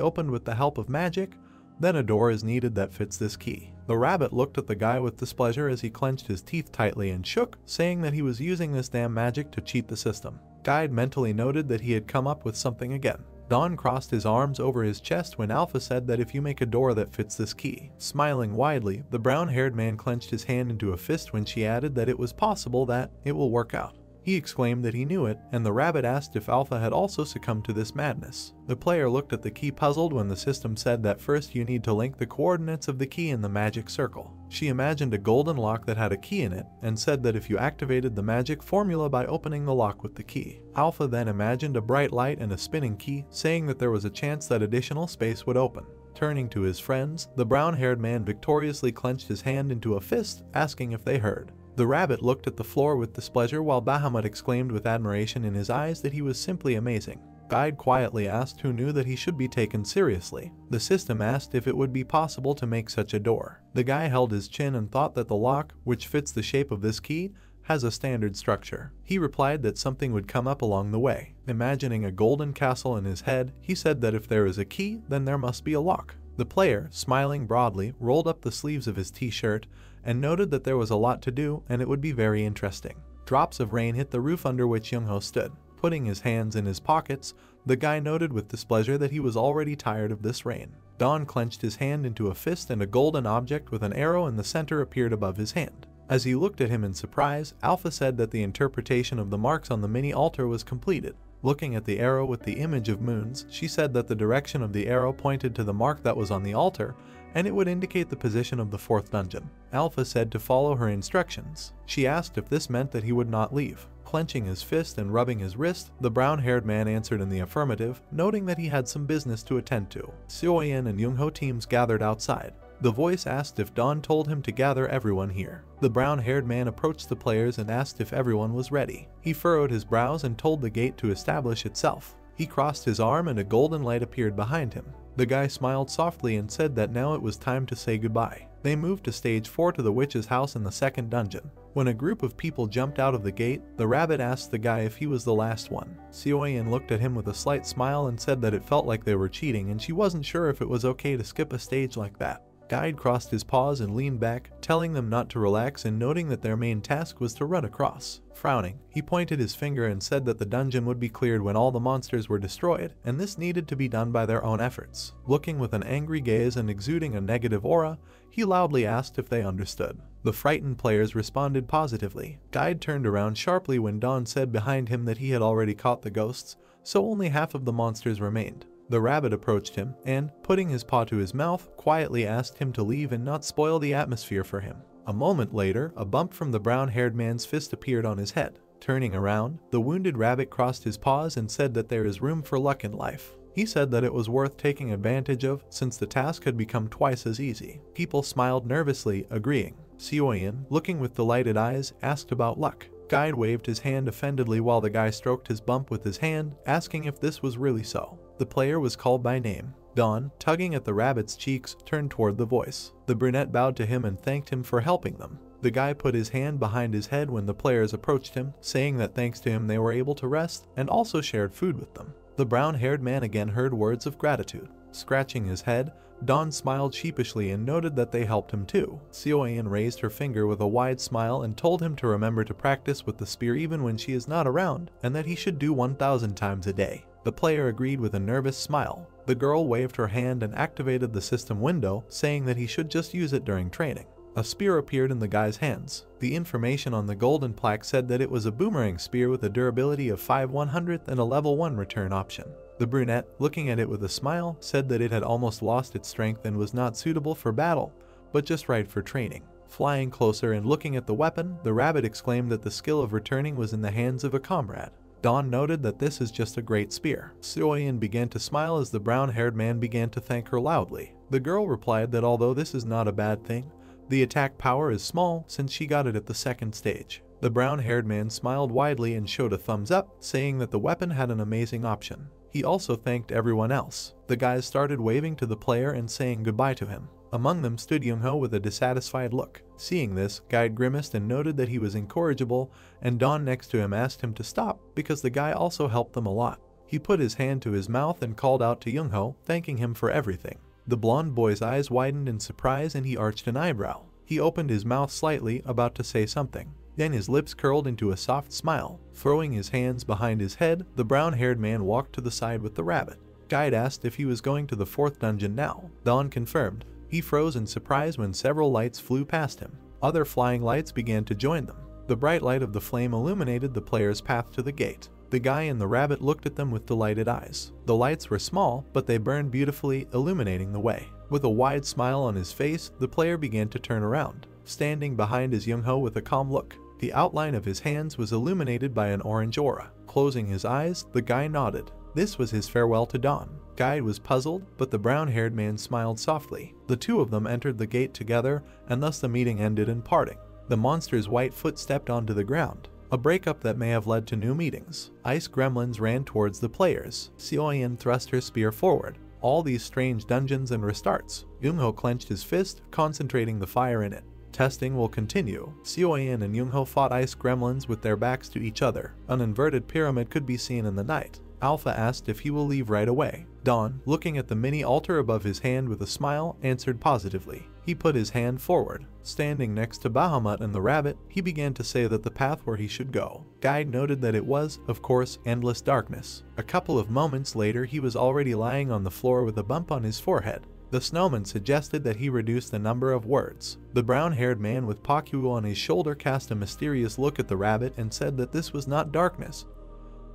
opened with the help of magic, then a door is needed that fits this key. The rabbit looked at the guy with displeasure as he clenched his teeth tightly and shook, saying that he was using this damn magic to cheat the system. Guide mentally noted that he had come up with something again. Don crossed his arms over his chest when Alpha said that if you make a door that fits this key. Smiling widely, the brown-haired man clenched his hand into a fist when she added that it was possible that it will work out. He exclaimed that he knew it, and the rabbit asked if Alpha had also succumbed to this madness. The player looked at the key puzzled when the system said that first you need to link the coordinates of the key in the magic circle. She imagined a golden lock that had a key in it, and said that if you activated the magic formula by opening the lock with the key. Alpha then imagined a bright light and a spinning key, saying that there was a chance that additional space would open. Turning to his friends, the brown-haired man victoriously clenched his hand into a fist, asking if they heard. The rabbit looked at the floor with displeasure while Bahamut exclaimed with admiration in his eyes that he was simply amazing. Guide quietly asked who knew that he should be taken seriously. The system asked if it would be possible to make such a door. The guy held his chin and thought that the lock, which fits the shape of this key, has a standard structure. He replied that something would come up along the way. Imagining a golden castle in his head, he said that if there is a key, then there must be a lock. The player, smiling broadly, rolled up the sleeves of his t-shirt and noted that there was a lot to do and it would be very interesting. Drops of rain hit the roof under which Young-ho stood. Putting his hands in his pockets, the guy noted with displeasure that he was already tired of this rain. Don clenched his hand into a fist and a golden object with an arrow in the center appeared above his hand. As he looked at him in surprise, Alpha said that the interpretation of the marks on the mini altar was completed. Looking at the arrow with the image of moons, she said that the direction of the arrow pointed to the mark that was on the altar, and it would indicate the position of the fourth dungeon. Alpha said to follow her instructions. She asked if this meant that he would not leave. Clenching his fist and rubbing his wrist, the brown-haired man answered in the affirmative, noting that he had some business to attend to. Seo-in and Young-ho teams gathered outside. The voice asked if Don told him to gather everyone here. The brown-haired man approached the players and asked if everyone was ready. He furrowed his brows and told the gate to establish itself. He crossed his arm and a golden light appeared behind him. The guy smiled softly and said that now it was time to say goodbye. They moved to stage 4 to the witch's house in the second dungeon. When a group of people jumped out of the gate, the rabbit asked the guy if he was the last one. Seo-in looked at him with a slight smile and said that it felt like they were cheating and she wasn't sure if it was okay to skip a stage like that. Guide crossed his paws and leaned back, telling them not to relax and noting that their main task was to run across. Frowning, he pointed his finger and said that the dungeon would be cleared when all the monsters were destroyed, and this needed to be done by their own efforts. Looking with an angry gaze and exuding a negative aura, he loudly asked if they understood. The frightened players responded positively. Guide turned around sharply when Don said behind him that he had already caught the ghosts, so only half of the monsters remained. The rabbit approached him and, putting his paw to his mouth, quietly asked him to leave and not spoil the atmosphere for him. A moment later, a bump from the brown-haired man's fist appeared on his head. Turning around, the wounded rabbit crossed his paws and said that there is room for luck in life. He said that it was worth taking advantage of since the task had become twice as easy. People smiled nervously, agreeing. Seo-in, looking with delighted eyes, asked about luck. Guide waved his hand offendedly while the guy stroked his bump with his hand, asking if this was really so. The player was called by name. Don, tugging at the rabbit's cheeks, turned toward the voice. The brunette bowed to him and thanked him for helping them. The guy put his hand behind his head when the players approached him, saying that thanks to him they were able to rest, and also shared food with them. The brown-haired man again heard words of gratitude. Scratching his head, Don smiled sheepishly and noted that they helped him too. Seo-in raised her finger with a wide smile and told him to remember to practice with the spear even when she is not around, and that he should do 1,000 times a day. The player agreed with a nervous smile. The girl waved her hand and activated the system window, saying that he should just use it during training. A spear appeared in the guy's hands. The information on the golden plaque said that it was a boomerang spear with a durability of 5/100th and a level 1 return option. The brunette, looking at it with a smile, said that it had almost lost its strength and was not suitable for battle, but just right for training. Flying closer and looking at the weapon, the rabbit exclaimed that the skill of returning was in the hands of a comrade. Don noted that this is just a great spear. Seo-yin began to smile as the brown-haired man began to thank her loudly. The girl replied that although this is not a bad thing, the attack power is small since she got it at the second stage. The brown-haired man smiled widely and showed a thumbs up, saying that the weapon had an amazing option. He also thanked everyone else. The guys started waving to the player and saying goodbye to him. Among them stood Young-ho with a dissatisfied look. Seeing this, Guide grimaced and noted that he was incorrigible, and Don next to him asked him to stop because the guy also helped them a lot. He put his hand to his mouth and called out to Young-ho, thanking him for everything. The blonde boy's eyes widened in surprise and he arched an eyebrow. He opened his mouth slightly, about to say something. Then his lips curled into a soft smile. Throwing his hands behind his head, the brown-haired man walked to the side with the rabbit. Guide asked if he was going to the 4th dungeon now. Don confirmed. He froze in surprise when several lights flew past him. Other flying lights began to join them. The bright light of the flame illuminated the player's path to the gate. The guy and the rabbit looked at them with delighted eyes. The lights were small, but they burned beautifully, illuminating the way. With a wide smile on his face, the player began to turn around. Standing behind is Young-ho with a calm look. The outline of his hands was illuminated by an orange aura. Closing his eyes, the guy nodded. This was his farewell to Don. Guide was puzzled, but the brown-haired man smiled softly. The two of them entered the gate together, and thus the meeting ended in parting. The monster's white foot stepped onto the ground. A breakup that may have led to new meetings. Ice gremlins ran towards the players. Seo-yin thrust her spear forward. All these strange dungeons and restarts. Young-ho clenched his fist, concentrating the fire in it. Testing will continue. Seo-yin and Young-ho fought ice gremlins with their backs to each other. An inverted pyramid could be seen in the night. Alpha asked if he will leave right away. Don, looking at the mini altar above his hand with a smile, answered positively. He put his hand forward. Standing next to Bahamut and the rabbit, he began to say that the path where he should go. Guide noted that it was, of course, endless darkness. A couple of moments later, he was already lying on the floor with a bump on his forehead. The snowman suggested that he reduce the number of words. The brown-haired man with Pakyu on his shoulder cast a mysterious look at the rabbit and said that this was not darkness,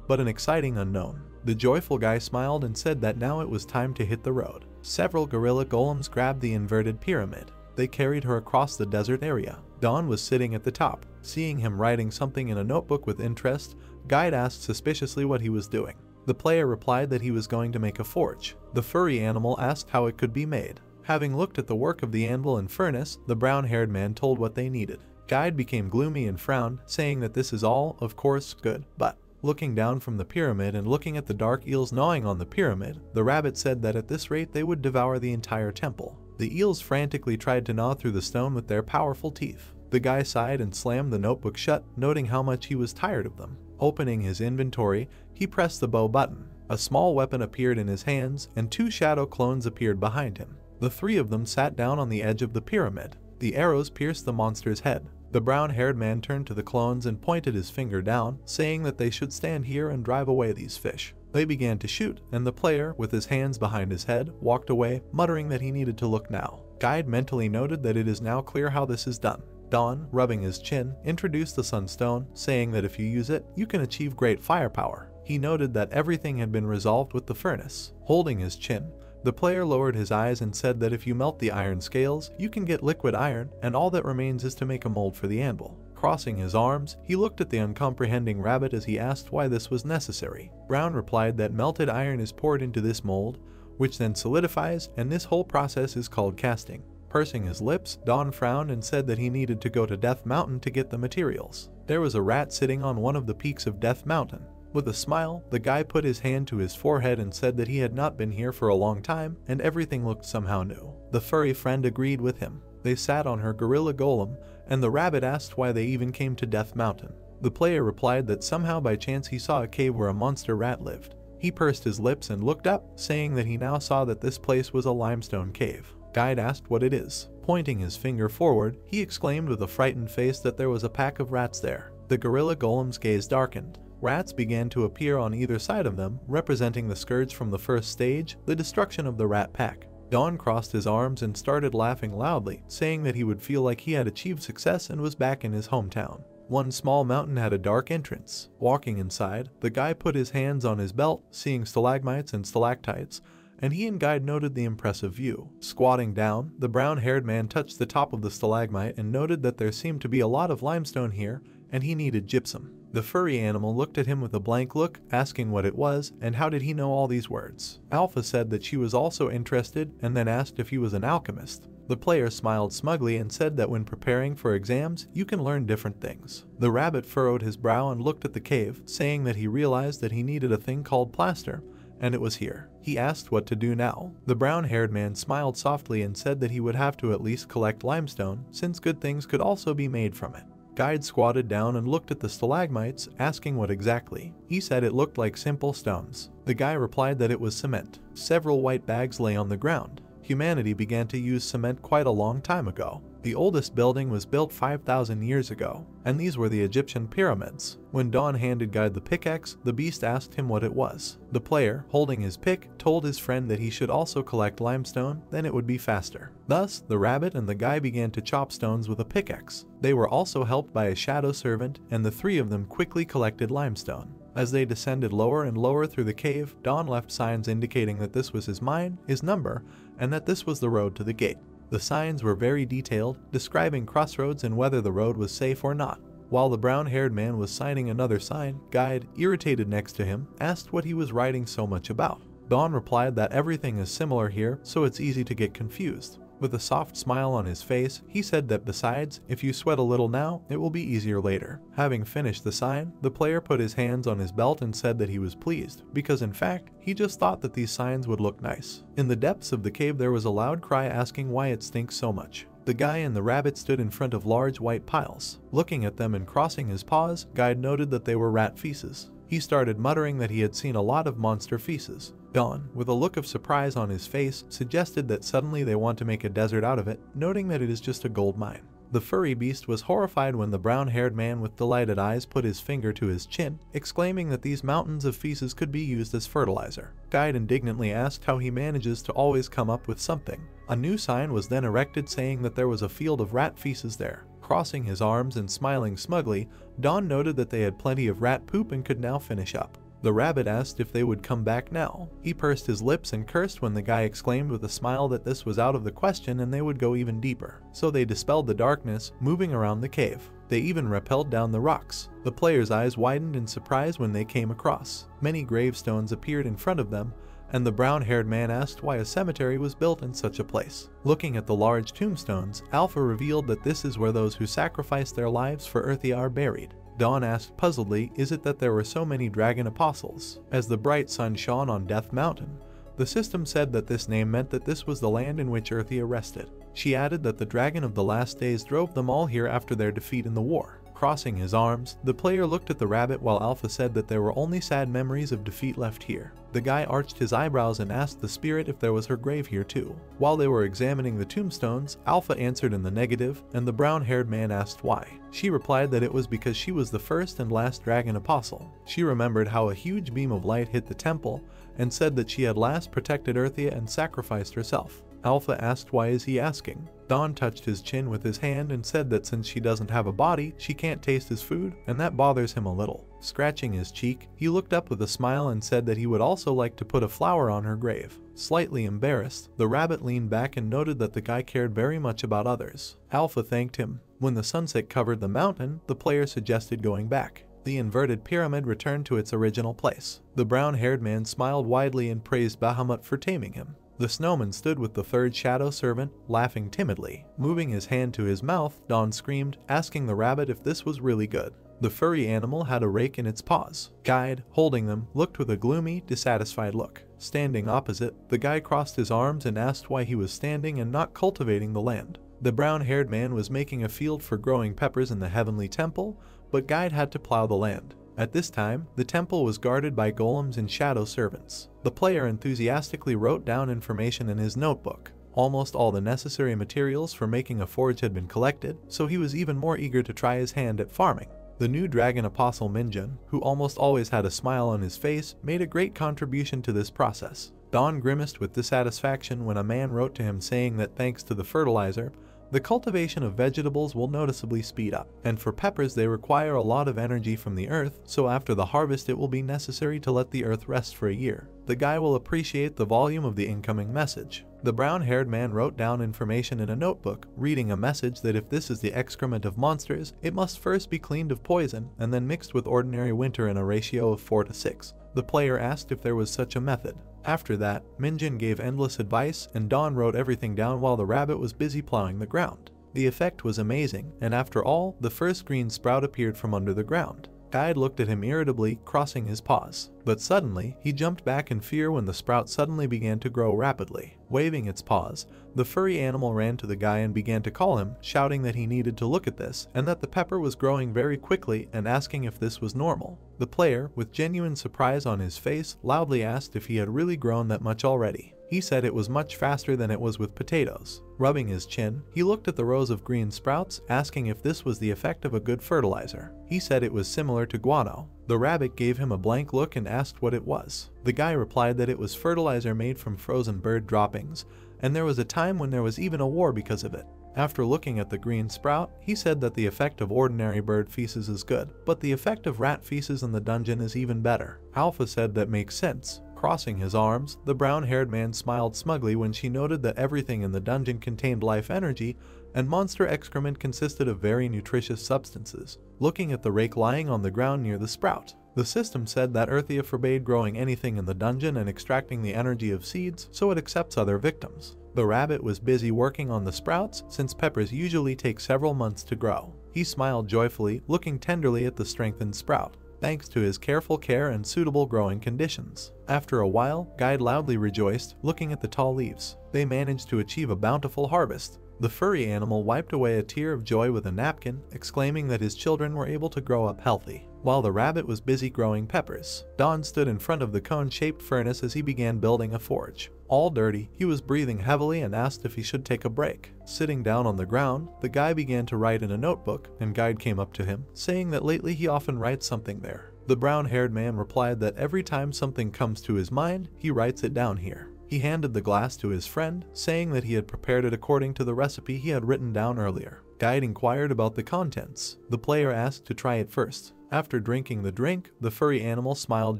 but an exciting unknown. The joyful guy smiled and said that now it was time to hit the road. Several gorilla golems grabbed the inverted pyramid. They carried her across the desert area. Don was sitting at the top. Seeing him writing something in a notebook with interest, Guide asked suspiciously what he was doing. The player replied that he was going to make a forge. The furry animal asked how it could be made. Having looked at the work of the anvil and furnace, the brown-haired man told what they needed. Guide became gloomy and frowned, saying that this is all, of course, good, but looking down from the pyramid and looking at the dark eels gnawing on the pyramid, the rabbit said that at this rate they would devour the entire temple. The eels frantically tried to gnaw through the stone with their powerful teeth. The guy sighed and slammed the notebook shut, noting how much he was tired of them. Opening his inventory, he pressed the bow button. A small weapon appeared in his hands, and two shadow clones appeared behind him. The three of them sat down on the edge of the pyramid. The arrows pierced the monster's head. The brown-haired man turned to the clones and pointed his finger down, saying that they should stand here and drive away these fish. They began to shoot, and the player, with his hands behind his head, walked away, muttering that he needed to look now. Guide mentally noted that it is now clear how this is done. Don, rubbing his chin, introduced the sunstone, saying that if you use it, you can achieve great firepower. He noted that everything had been resolved with the furnace. Holding his chin, the player lowered his eyes and said that if you melt the iron scales, you can get liquid iron, and all that remains is to make a mold for the anvil. Crossing his arms, he looked at the uncomprehending rabbit as he asked why this was necessary. Brown replied that melted iron is poured into this mold, which then solidifies, and this whole process is called casting. Pursing his lips, Don frowned and said that he needed to go to Death Mountain to get the materials. There was a rat sitting on one of the peaks of Death Mountain. With a smile, the guy put his hand to his forehead and said that he had not been here for a long time and everything looked somehow new. The furry friend agreed with him. They sat on her gorilla golem, and the rabbit asked why they even came to Death Mountain. The player replied that somehow by chance he saw a cave where a monster rat lived. He pursed his lips and looked up, saying that he now saw that this place was a limestone cave. Guide asked what it is. Pointing his finger forward, he exclaimed with a frightened face that there was a pack of rats there. The gorilla golem's gaze darkened. Rats began to appear on either side of them, representing the scourge from the first stage, the destruction of the rat pack. Don crossed his arms and started laughing loudly, saying that he would feel like he had achieved success and was back in his hometown. One small mountain had a dark entrance. Walking inside, the guy put his hands on his belt, seeing stalagmites and stalactites, and he and Guide noted the impressive view. Squatting down, the brown-haired man touched the top of the stalagmite and noted that there seemed to be a lot of limestone here, and he needed gypsum. The furry animal looked at him with a blank look, asking what it was and how did he know all these words. Alpha said that she was also interested and then asked if he was an alchemist. The player smiled smugly and said that when preparing for exams, you can learn different things. The rabbit furrowed his brow and looked at the cave, saying that he realized that he needed a thing called plaster, and it was here. He asked what to do now. The brown-haired man smiled softly and said that he would have to at least collect limestone, since good things could also be made from it. Guide squatted down and looked at the stalagmites, asking what exactly. He said it looked like simple stones. The guy replied that it was cement. Several white bags lay on the ground. Humanity began to use cement quite a long time ago. The oldest building was built 5,000 years ago, and these were the Egyptian pyramids. When Dawn handed Guide the pickaxe, the beast asked him what it was. The player, holding his pick, told his friend that he should also collect limestone, then it would be faster. Thus, the rabbit and the guy began to chop stones with a pickaxe. They were also helped by a shadow servant, and the three of them quickly collected limestone. As they descended lower and lower through the cave, Dawn left signs indicating that this was his mine, his number, and that this was the road to the gate. The signs were very detailed, describing crossroads and whether the road was safe or not. While the brown-haired man was signing another sign, Guide, irritated next to him, asked what he was writing so much about. Dawn replied that everything is similar here, so it's easy to get confused. With a soft smile on his face, he said that besides, if you sweat a little now, it will be easier later. Having finished the sign, the player put his hands on his belt and said that he was pleased, because in fact, he just thought that these signs would look nice. In the depths of the cave there was a loud cry asking why it stinks so much. The guy and the rabbit stood in front of large white piles. Looking at them and crossing his paws, Guide noted that they were rat feces. He started muttering that he had seen a lot of monster feces. Dawn, with a look of surprise on his face, suggested that suddenly they want to make a desert out of it, noting that it is just a gold mine. The furry beast was horrified when the brown-haired man with delighted eyes put his finger to his chin, exclaiming that these mountains of feces could be used as fertilizer. Guide indignantly asked how he manages to always come up with something. A new sign was then erected saying that there was a field of rat feces there. Crossing his arms and smiling smugly, Dawn noted that they had plenty of rat poop and could now finish up. The rabbit asked if they would come back now. He pursed his lips and cursed when the guy exclaimed with a smile that this was out of the question and they would go even deeper. So they dispelled the darkness, moving around the cave. They even rappelled down the rocks. The player's eyes widened in surprise when they came across. Many gravestones appeared in front of them, and the brown-haired man asked why a cemetery was built in such a place. Looking at the large tombstones, Alpha revealed that this is where those who sacrificed their lives for Earthia are buried. Dawn asked puzzledly, is it that there were so many dragon apostles? As the bright sun shone on Death Mountain, the system said that this name meant that this was the land in which Earthia rested. She added that the dragon of the last days drove them all here after their defeat in the war. Crossing his arms, the player looked at the rabbit while Alpha said that there were only sad memories of defeat left here. The guy arched his eyebrows and asked the spirit if there was her grave here too. While they were examining the tombstones, Alpha answered in the negative, and the brown-haired man asked why. She replied that it was because she was the first and last dragon apostle. She remembered how a huge beam of light hit the temple, and said that she had last protected Earthia and sacrificed herself. Alpha asked why is he asking. Dawn touched his chin with his hand and said that since she doesn't have a body, she can't taste his food, and that bothers him a little. Scratching his cheek, he looked up with a smile and said that he would also like to put a flower on her grave. Slightly embarrassed, the rabbit leaned back and noted that the guy cared very much about others. Alpha thanked him. When the sunset covered the mountain, the player suggested going back. The inverted pyramid returned to its original place. The brown-haired man smiled widely and praised Bahamut for taming him. The snowman stood with the third shadow servant, laughing timidly. Moving his hand to his mouth, Dawn screamed, asking the rabbit if this was really good. The furry animal had a rake in its paws. Guide, holding them, looked with a gloomy, dissatisfied look. Standing opposite, the guy crossed his arms and asked why he was standing and not cultivating the land. The brown-haired man was making a field for growing peppers in the heavenly temple, but Guide had to plow the land. At this time, the temple was guarded by golems and shadow servants. The player enthusiastically wrote down information in his notebook. Almost all the necessary materials for making a forge had been collected, so he was even more eager to try his hand at farming. The new dragon apostle Minjun, who almost always had a smile on his face, made a great contribution to this process. Dawn grimaced with dissatisfaction when a man wrote to him saying that thanks to the fertilizer, The cultivation of vegetables will noticeably speed up, and for peppers they require a lot of energy from the earth, so after the harvest it will be necessary to let the earth rest for a year. The guy will appreciate the volume of the incoming message. The brown-haired man wrote down information in a notebook, reading a message that if this is the excrement of monsters, it must first be cleaned of poison and then mixed with ordinary winter in a ratio of 4 to 6. The player asked if there was such a method. After that, Minjin gave endless advice and Don wrote everything down while the rabbit was busy plowing the ground. The effect was amazing, and after all, the first green sprout appeared from under the ground. Guide looked at him irritably, crossing his paws. But suddenly, he jumped back in fear when the sprout suddenly began to grow rapidly. Waving its paws, the furry animal ran to the guy and began to call him, shouting that he needed to look at this and that the pepper was growing very quickly and asking if this was normal. The player, with genuine surprise on his face, loudly asked if he had really grown that much already. He said it was much faster than it was with potatoes. Rubbing his chin, he looked at the rows of green sprouts, asking if this was the effect of a good fertilizer. He said it was similar to guano. The rabbit gave him a blank look and asked what it was. The guy replied that it was fertilizer made from frozen bird droppings, and there was a time when there was even a war because of it. After looking at the green sprout, he said that the effect of ordinary bird feces is good, but the effect of rat feces in the dungeon is even better. Alpha said that makes sense. Crossing his arms, the brown-haired man smiled smugly when she noted that everything in the dungeon contained life energy, and monster excrement consisted of very nutritious substances. Looking at the rake lying on the ground near the sprout, the system said that Earthia forbade growing anything in the dungeon and extracting the energy of seeds, so it accepts other victims. The rabbit was busy working on the sprouts, since peppers usually take several months to grow. He smiled joyfully, looking tenderly at the strengthened sprout, thanks to his careful care and suitable growing conditions. After a while, Guide loudly rejoiced, looking at the tall leaves. They managed to achieve a bountiful harvest. The furry animal wiped away a tear of joy with a napkin, exclaiming that his children were able to grow up healthy. While the rabbit was busy growing peppers, Don stood in front of the cone-shaped furnace as he began building a forge. All dirty, he was breathing heavily and asked if he should take a break. Sitting down on the ground, the guy began to write in a notebook, and Guide came up to him, saying that lately he often writes something there. The brown-haired man replied that every time something comes to his mind, he writes it down here. He handed the glass to his friend, saying that he had prepared it according to the recipe he had written down earlier. Guide inquired about the contents. The player asked to try it first. After drinking the drink, the furry animal smiled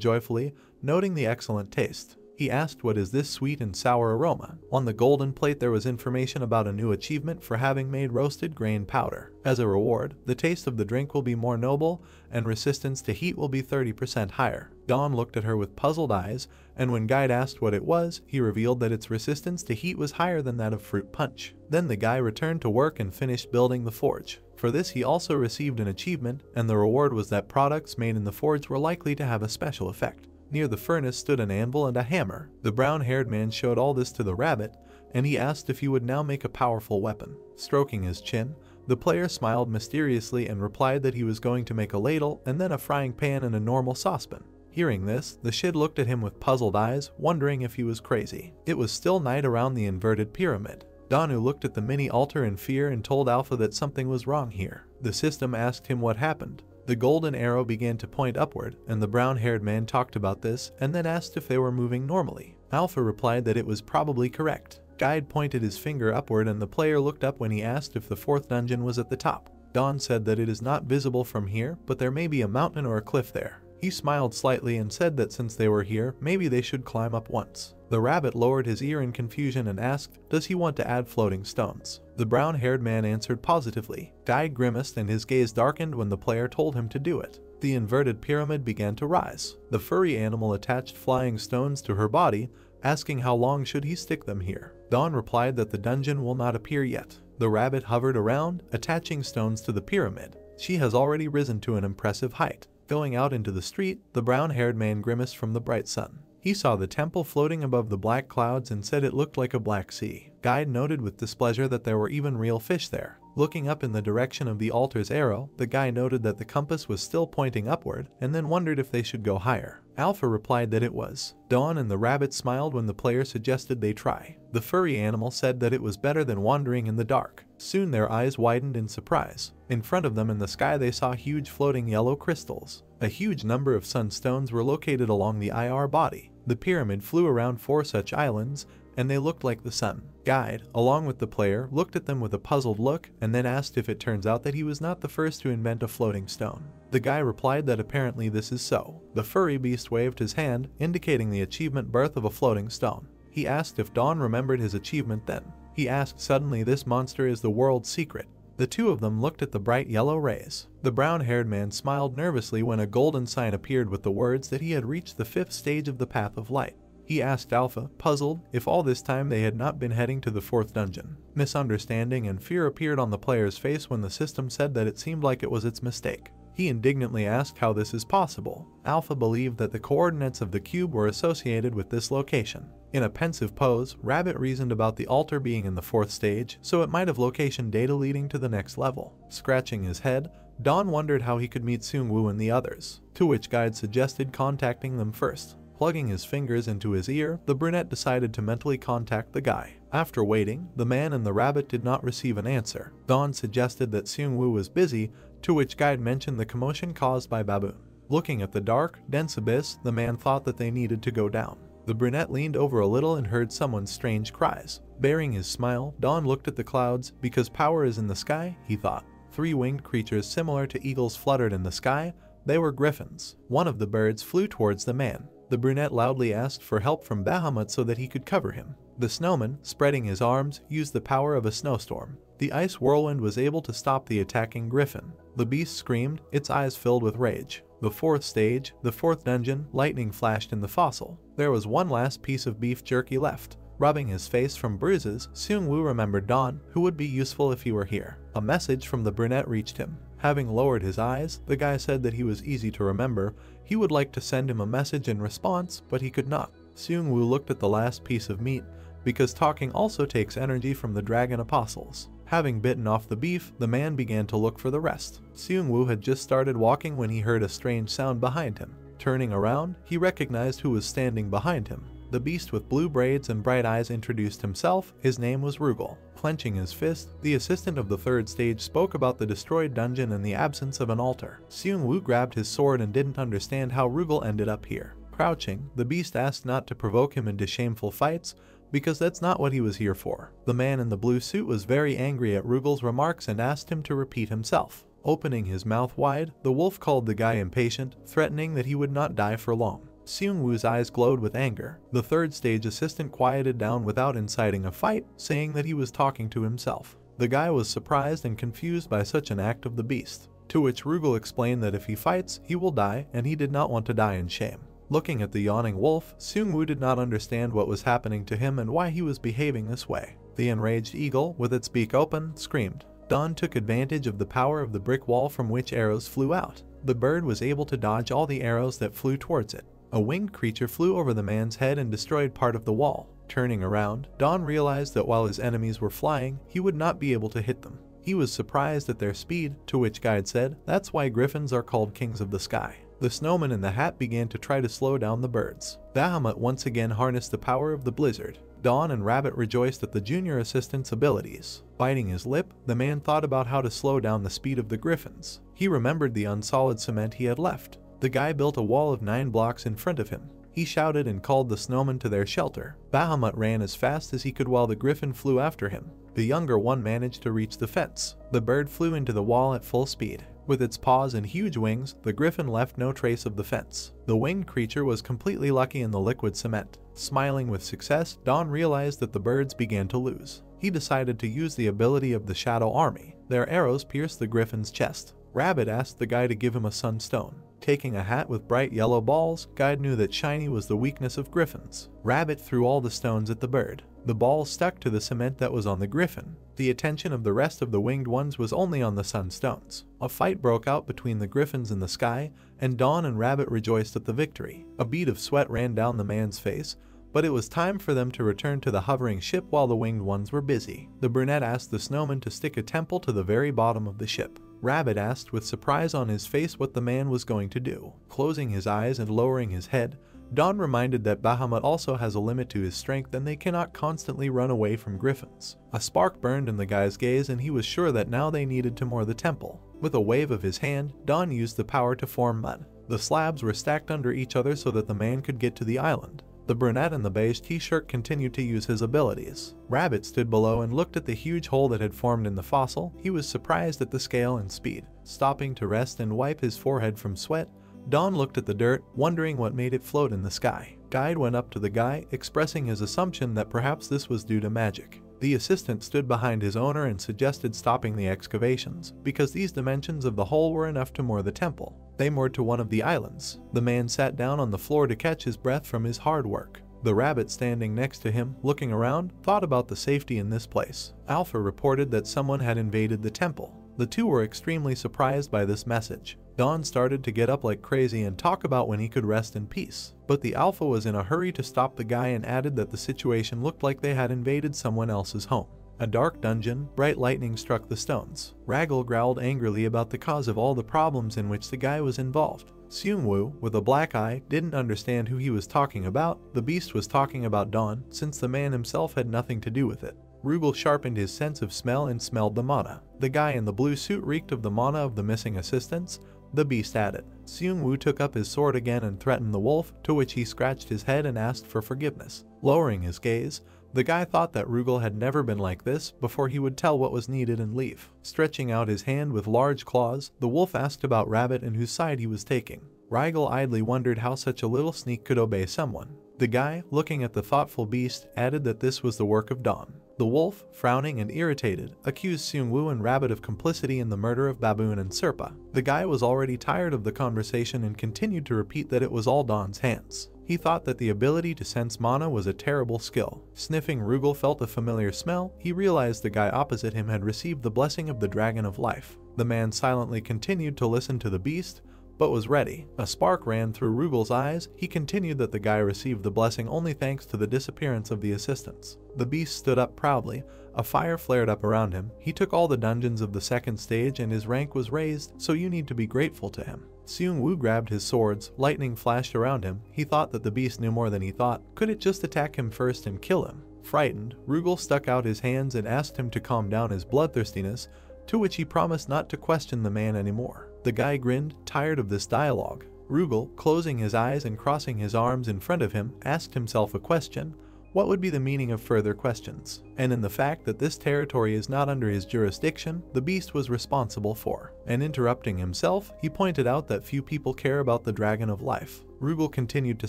joyfully, noting the excellent taste. He asked, "What is this sweet and sour aroma?" On the golden plate there was information about a new achievement for having made roasted grain powder. As a reward, the taste of the drink will be more noble, and resistance to heat will be 30% higher. Dawn looked at her with puzzled eyes, and when Guide asked what it was, he revealed that its resistance to heat was higher than that of fruit punch. Then the guy returned to work and finished building the forge. For this he also received an achievement, and the reward was that products made in the forge were likely to have a special effect. Near the furnace stood an anvil and a hammer. The brown-haired man showed all this to the rabbit, and he asked if he would now make a powerful weapon. Stroking his chin, the player smiled mysteriously and replied that he was going to make a ladle and then a frying pan and a normal saucepan. Hearing this, the Shid looked at him with puzzled eyes, wondering if he was crazy. It was still night around the inverted pyramid. Danu looked at the mini altar in fear and told Alpha that something was wrong here. The system asked him what happened. The golden arrow began to point upward, and the brown-haired man talked about this and then asked if they were moving normally. Alpha replied that it was probably correct. Guide pointed his finger upward and the player looked up when he asked if the fourth dungeon was at the top. Dawn said that it is not visible from here, but there may be a mountain or a cliff there. He smiled slightly and said that since they were here, maybe they should climb up once. The rabbit lowered his ear in confusion and asked, does he want to add floating stones? The brown-haired man answered positively. Guide grimaced and his gaze darkened when the player told him to do it. The inverted pyramid began to rise. The furry animal attached flying stones to her body, asking how long should he stick them here. Dawn replied that the dungeon will not appear yet. The rabbit hovered around, attaching stones to the pyramid. She has already risen to an impressive height. Going out into the street, the brown-haired man grimaced from the bright sun. He saw the temple floating above the black clouds and said it looked like a black sea. Guide noted with displeasure that there were even real fish there. Looking up in the direction of the altar's arrow, the guy noted that the compass was still pointing upward and then wondered if they should go higher. Alpha replied that it was. Dawn and the rabbit smiled when the player suggested they try. The furry animal said that it was better than wandering in the dark. Soon their eyes widened in surprise. In front of them in the sky they saw huge floating yellow crystals. A huge number of sunstones were located along the IR body. The pyramid flew around 4 such islands, and they looked like the sun. Guide, along with the player, looked at them with a puzzled look and then asked if it turns out that he was not the first to invent a floating stone. The guy replied that apparently this is so. The furry beast waved his hand, indicating the achievement birth of a floating stone. He asked if Dawn remembered his achievement then. He asked suddenly this monster is the world's secret. The two of them looked at the bright yellow rays. The brown-haired man smiled nervously when a golden sign appeared with the words that he had reached the 5th stage of the path of light. He asked Alpha, puzzled, if all this time they had not been heading to the 4th dungeon. Misunderstanding and fear appeared on the player's face when the system said that it seemed like it was its mistake. He indignantly asked how this is possible. Alpha believed that the coordinates of the cube were associated with this location. In a pensive pose, Rabbit reasoned about the altar being in the 4th stage, so it might have location data leading to the next level. Scratching his head, Don wondered how he could meet Seung-woo and the others, to which Guide suggested contacting them first. Plugging his fingers into his ear, the brunette decided to mentally contact the guy. After waiting, the man and the rabbit did not receive an answer. Don suggested that Seung-woo was busy, to which Guide mentioned the commotion caused by Baboon. Looking at the dark, dense abyss, the man thought that they needed to go down. The brunette leaned over a little and heard someone's strange cries. Bearing his smile, Don looked at the clouds. Because power is in the sky, he thought. 3 winged creatures similar to eagles fluttered in the sky. They were griffins. One of the birds flew towards the man. The brunette loudly asked for help from Bahamut so that he could cover him. The snowman, spreading his arms, used the power of a snowstorm. The ice whirlwind was able to stop the attacking griffin. The beast screamed, its eyes filled with rage. The 4th stage, the 4th dungeon, lightning flashed in the fossil. There was one last piece of beef jerky left. Rubbing his face from bruises, Seung-woo remembered Don, who would be useful if he were here. A message from the brunette reached him. Having lowered his eyes, the guy said that he was easy to remember. He would like to send him a message in response, but he could not. Seung-woo looked at the last piece of meat, because talking also takes energy from the dragon apostles. Having bitten off the beef, the man began to look for the rest. Seung-woo had just started walking when he heard a strange sound behind him. Turning around, he recognized who was standing behind him. The beast with blue braids and bright eyes introduced himself. His name was Rugal. Clenching his fist, the assistant of the 3rd stage spoke about the destroyed dungeon and the absence of an altar. Seung-woo grabbed his sword and didn't understand how Rugal ended up here. Crouching, the beast asked not to provoke him into shameful fights, because that's not what he was here for. The man in the blue suit was very angry at Rugal's remarks and asked him to repeat himself. Opening his mouth wide, the wolf called the guy impatient, threatening that he would not die for long. Seung-woo's eyes glowed with anger. The 3rd stage assistant quieted down without inciting a fight, saying that he was talking to himself. The guy was surprised and confused by such an act of the beast, to which Rugal explained that if he fights, he will die, and he did not want to die in shame. Looking at the yawning wolf, Seung-woo did not understand what was happening to him and why he was behaving this way. The enraged eagle, with its beak open, screamed. Don took advantage of the power of the brick wall from which arrows flew out. The bird was able to dodge all the arrows that flew towards it. A winged creature flew over the man's head and destroyed part of the wall. Turning around, Don realized that while his enemies were flying, he would not be able to hit them. He was surprised at their speed, to which Guide said, "That's why griffins are called kings of the sky." The snowman in the hat began to try to slow down the birds. Bahamut once again harnessed the power of the blizzard. Dawn and Rabbit rejoiced at the junior assistant's abilities. Biting his lip, the man thought about how to slow down the speed of the griffins. He remembered the unsolid cement he had left. The guy built a wall of 9 blocks in front of him. He shouted and called the snowman to their shelter. Bahamut ran as fast as he could while the griffin flew after him. The younger one managed to reach the fence. The bird flew into the wall at full speed. With its paws and huge wings, the griffin left no trace of the fence. The winged creature was completely lucky in the liquid cement. Smiling with success, Dawn realized that the birds began to lose. He decided to use the ability of the Shadow Army. Their arrows pierced the griffin's chest. Rabbit asked the guy to give him a sunstone. Taking a hat with bright yellow balls, Guide knew that shiny was the weakness of griffins. Rabbit threw all the stones at the bird. The balls stuck to the cement that was on the griffin. The attention of the rest of the winged ones was only on the sunstones. A fight broke out between the griffins in the sky, and Dawn and Rabbit rejoiced at the victory. A bead of sweat ran down the man's face, but it was time for them to return to the hovering ship while the winged ones were busy. The brunette asked the snowman to stick a temple to the very bottom of the ship. Rabbit asked with surprise on his face what the man was going to do. Closing his eyes and lowering his head, Dawn reminded that Bahamut also has a limit to his strength and they cannot constantly run away from griffins. A spark burned in the guy's gaze and he was sure that now they needed to moor the temple. With a wave of his hand, Dawn used the power to form mud. The slabs were stacked under each other so that the man could get to the island. The brunette in the beige t-shirt continued to use his abilities. Rabbit stood below and looked at the huge hole that had formed in the fossil. He was surprised at the scale and speed. Stopping to rest and wipe his forehead from sweat, Don looked at the dirt, wondering what made it float in the sky. Guide went up to the guy, expressing his assumption that perhaps this was due to magic. The assistant stood behind his owner and suggested stopping the excavations, because these dimensions of the hole were enough to moor the temple. They moored to one of the islands. The man sat down on the floor to catch his breath from his hard work. The rabbit standing next to him, looking around, thought about the safety in this place. Alpha reported that someone had invaded the temple. The two were extremely surprised by this message. Don started to get up like crazy and talk about when he could rest in peace. But the Alpha was in a hurry to stop the guy and added that the situation looked like they had invaded someone else's home. A dark dungeon, bright lightning struck the stones. Raggle growled angrily about the cause of all the problems in which the guy was involved. Seung-woo, with a black eye, didn't understand who he was talking about. The beast was talking about Don, since the man himself had nothing to do with it. Rugal sharpened his sense of smell and smelled the mana. The guy in the blue suit reeked of the mana of the missing assistants, the beast added. Seung-woo took up his sword again and threatened the wolf, to which he scratched his head and asked for forgiveness. Lowering his gaze, the guy thought that Rugal had never been like this before he would tell what was needed and leave. Stretching out his hand with large claws, the wolf asked about Rabbit and whose side he was taking. Rygel idly wondered how such a little sneak could obey someone. The guy, looking at the thoughtful beast, added that this was the work of Dawn. The wolf, frowning and irritated, accused Seung-woo and Rabbit of complicity in the murder of Baboon and Serpa. The guy was already tired of the conversation and continued to repeat that it was all Dawn's hands. He thought that the ability to sense mana was a terrible skill. Sniffing, Rugal felt a familiar smell. He realized the guy opposite him had received the blessing of the Dragon of Life. The man silently continued to listen to the beast, but was ready. A spark ran through Rugal's eyes. He continued that the guy received the blessing only thanks to the disappearance of the assistants. The beast stood up proudly. A fire flared up around him. He took all the dungeons of the second stage and his rank was raised, so you need to be grateful to him. Seung-woo grabbed his swords. Lightning flashed around him. He thought that the beast knew more than he thought. Could it just attack him first and kill him? Frightened, Rugal stuck out his hands and asked him to calm down his bloodthirstiness, to which he promised not to question the man anymore. The guy grinned, tired of this dialogue. Rugal, closing his eyes and crossing his arms in front of him, asked himself a question. What would be the meaning of further questions? And in the fact that this territory is not under his jurisdiction, the beast was responsible for. And interrupting himself, he pointed out that few people care about the Dragon of Life. Rugal continued to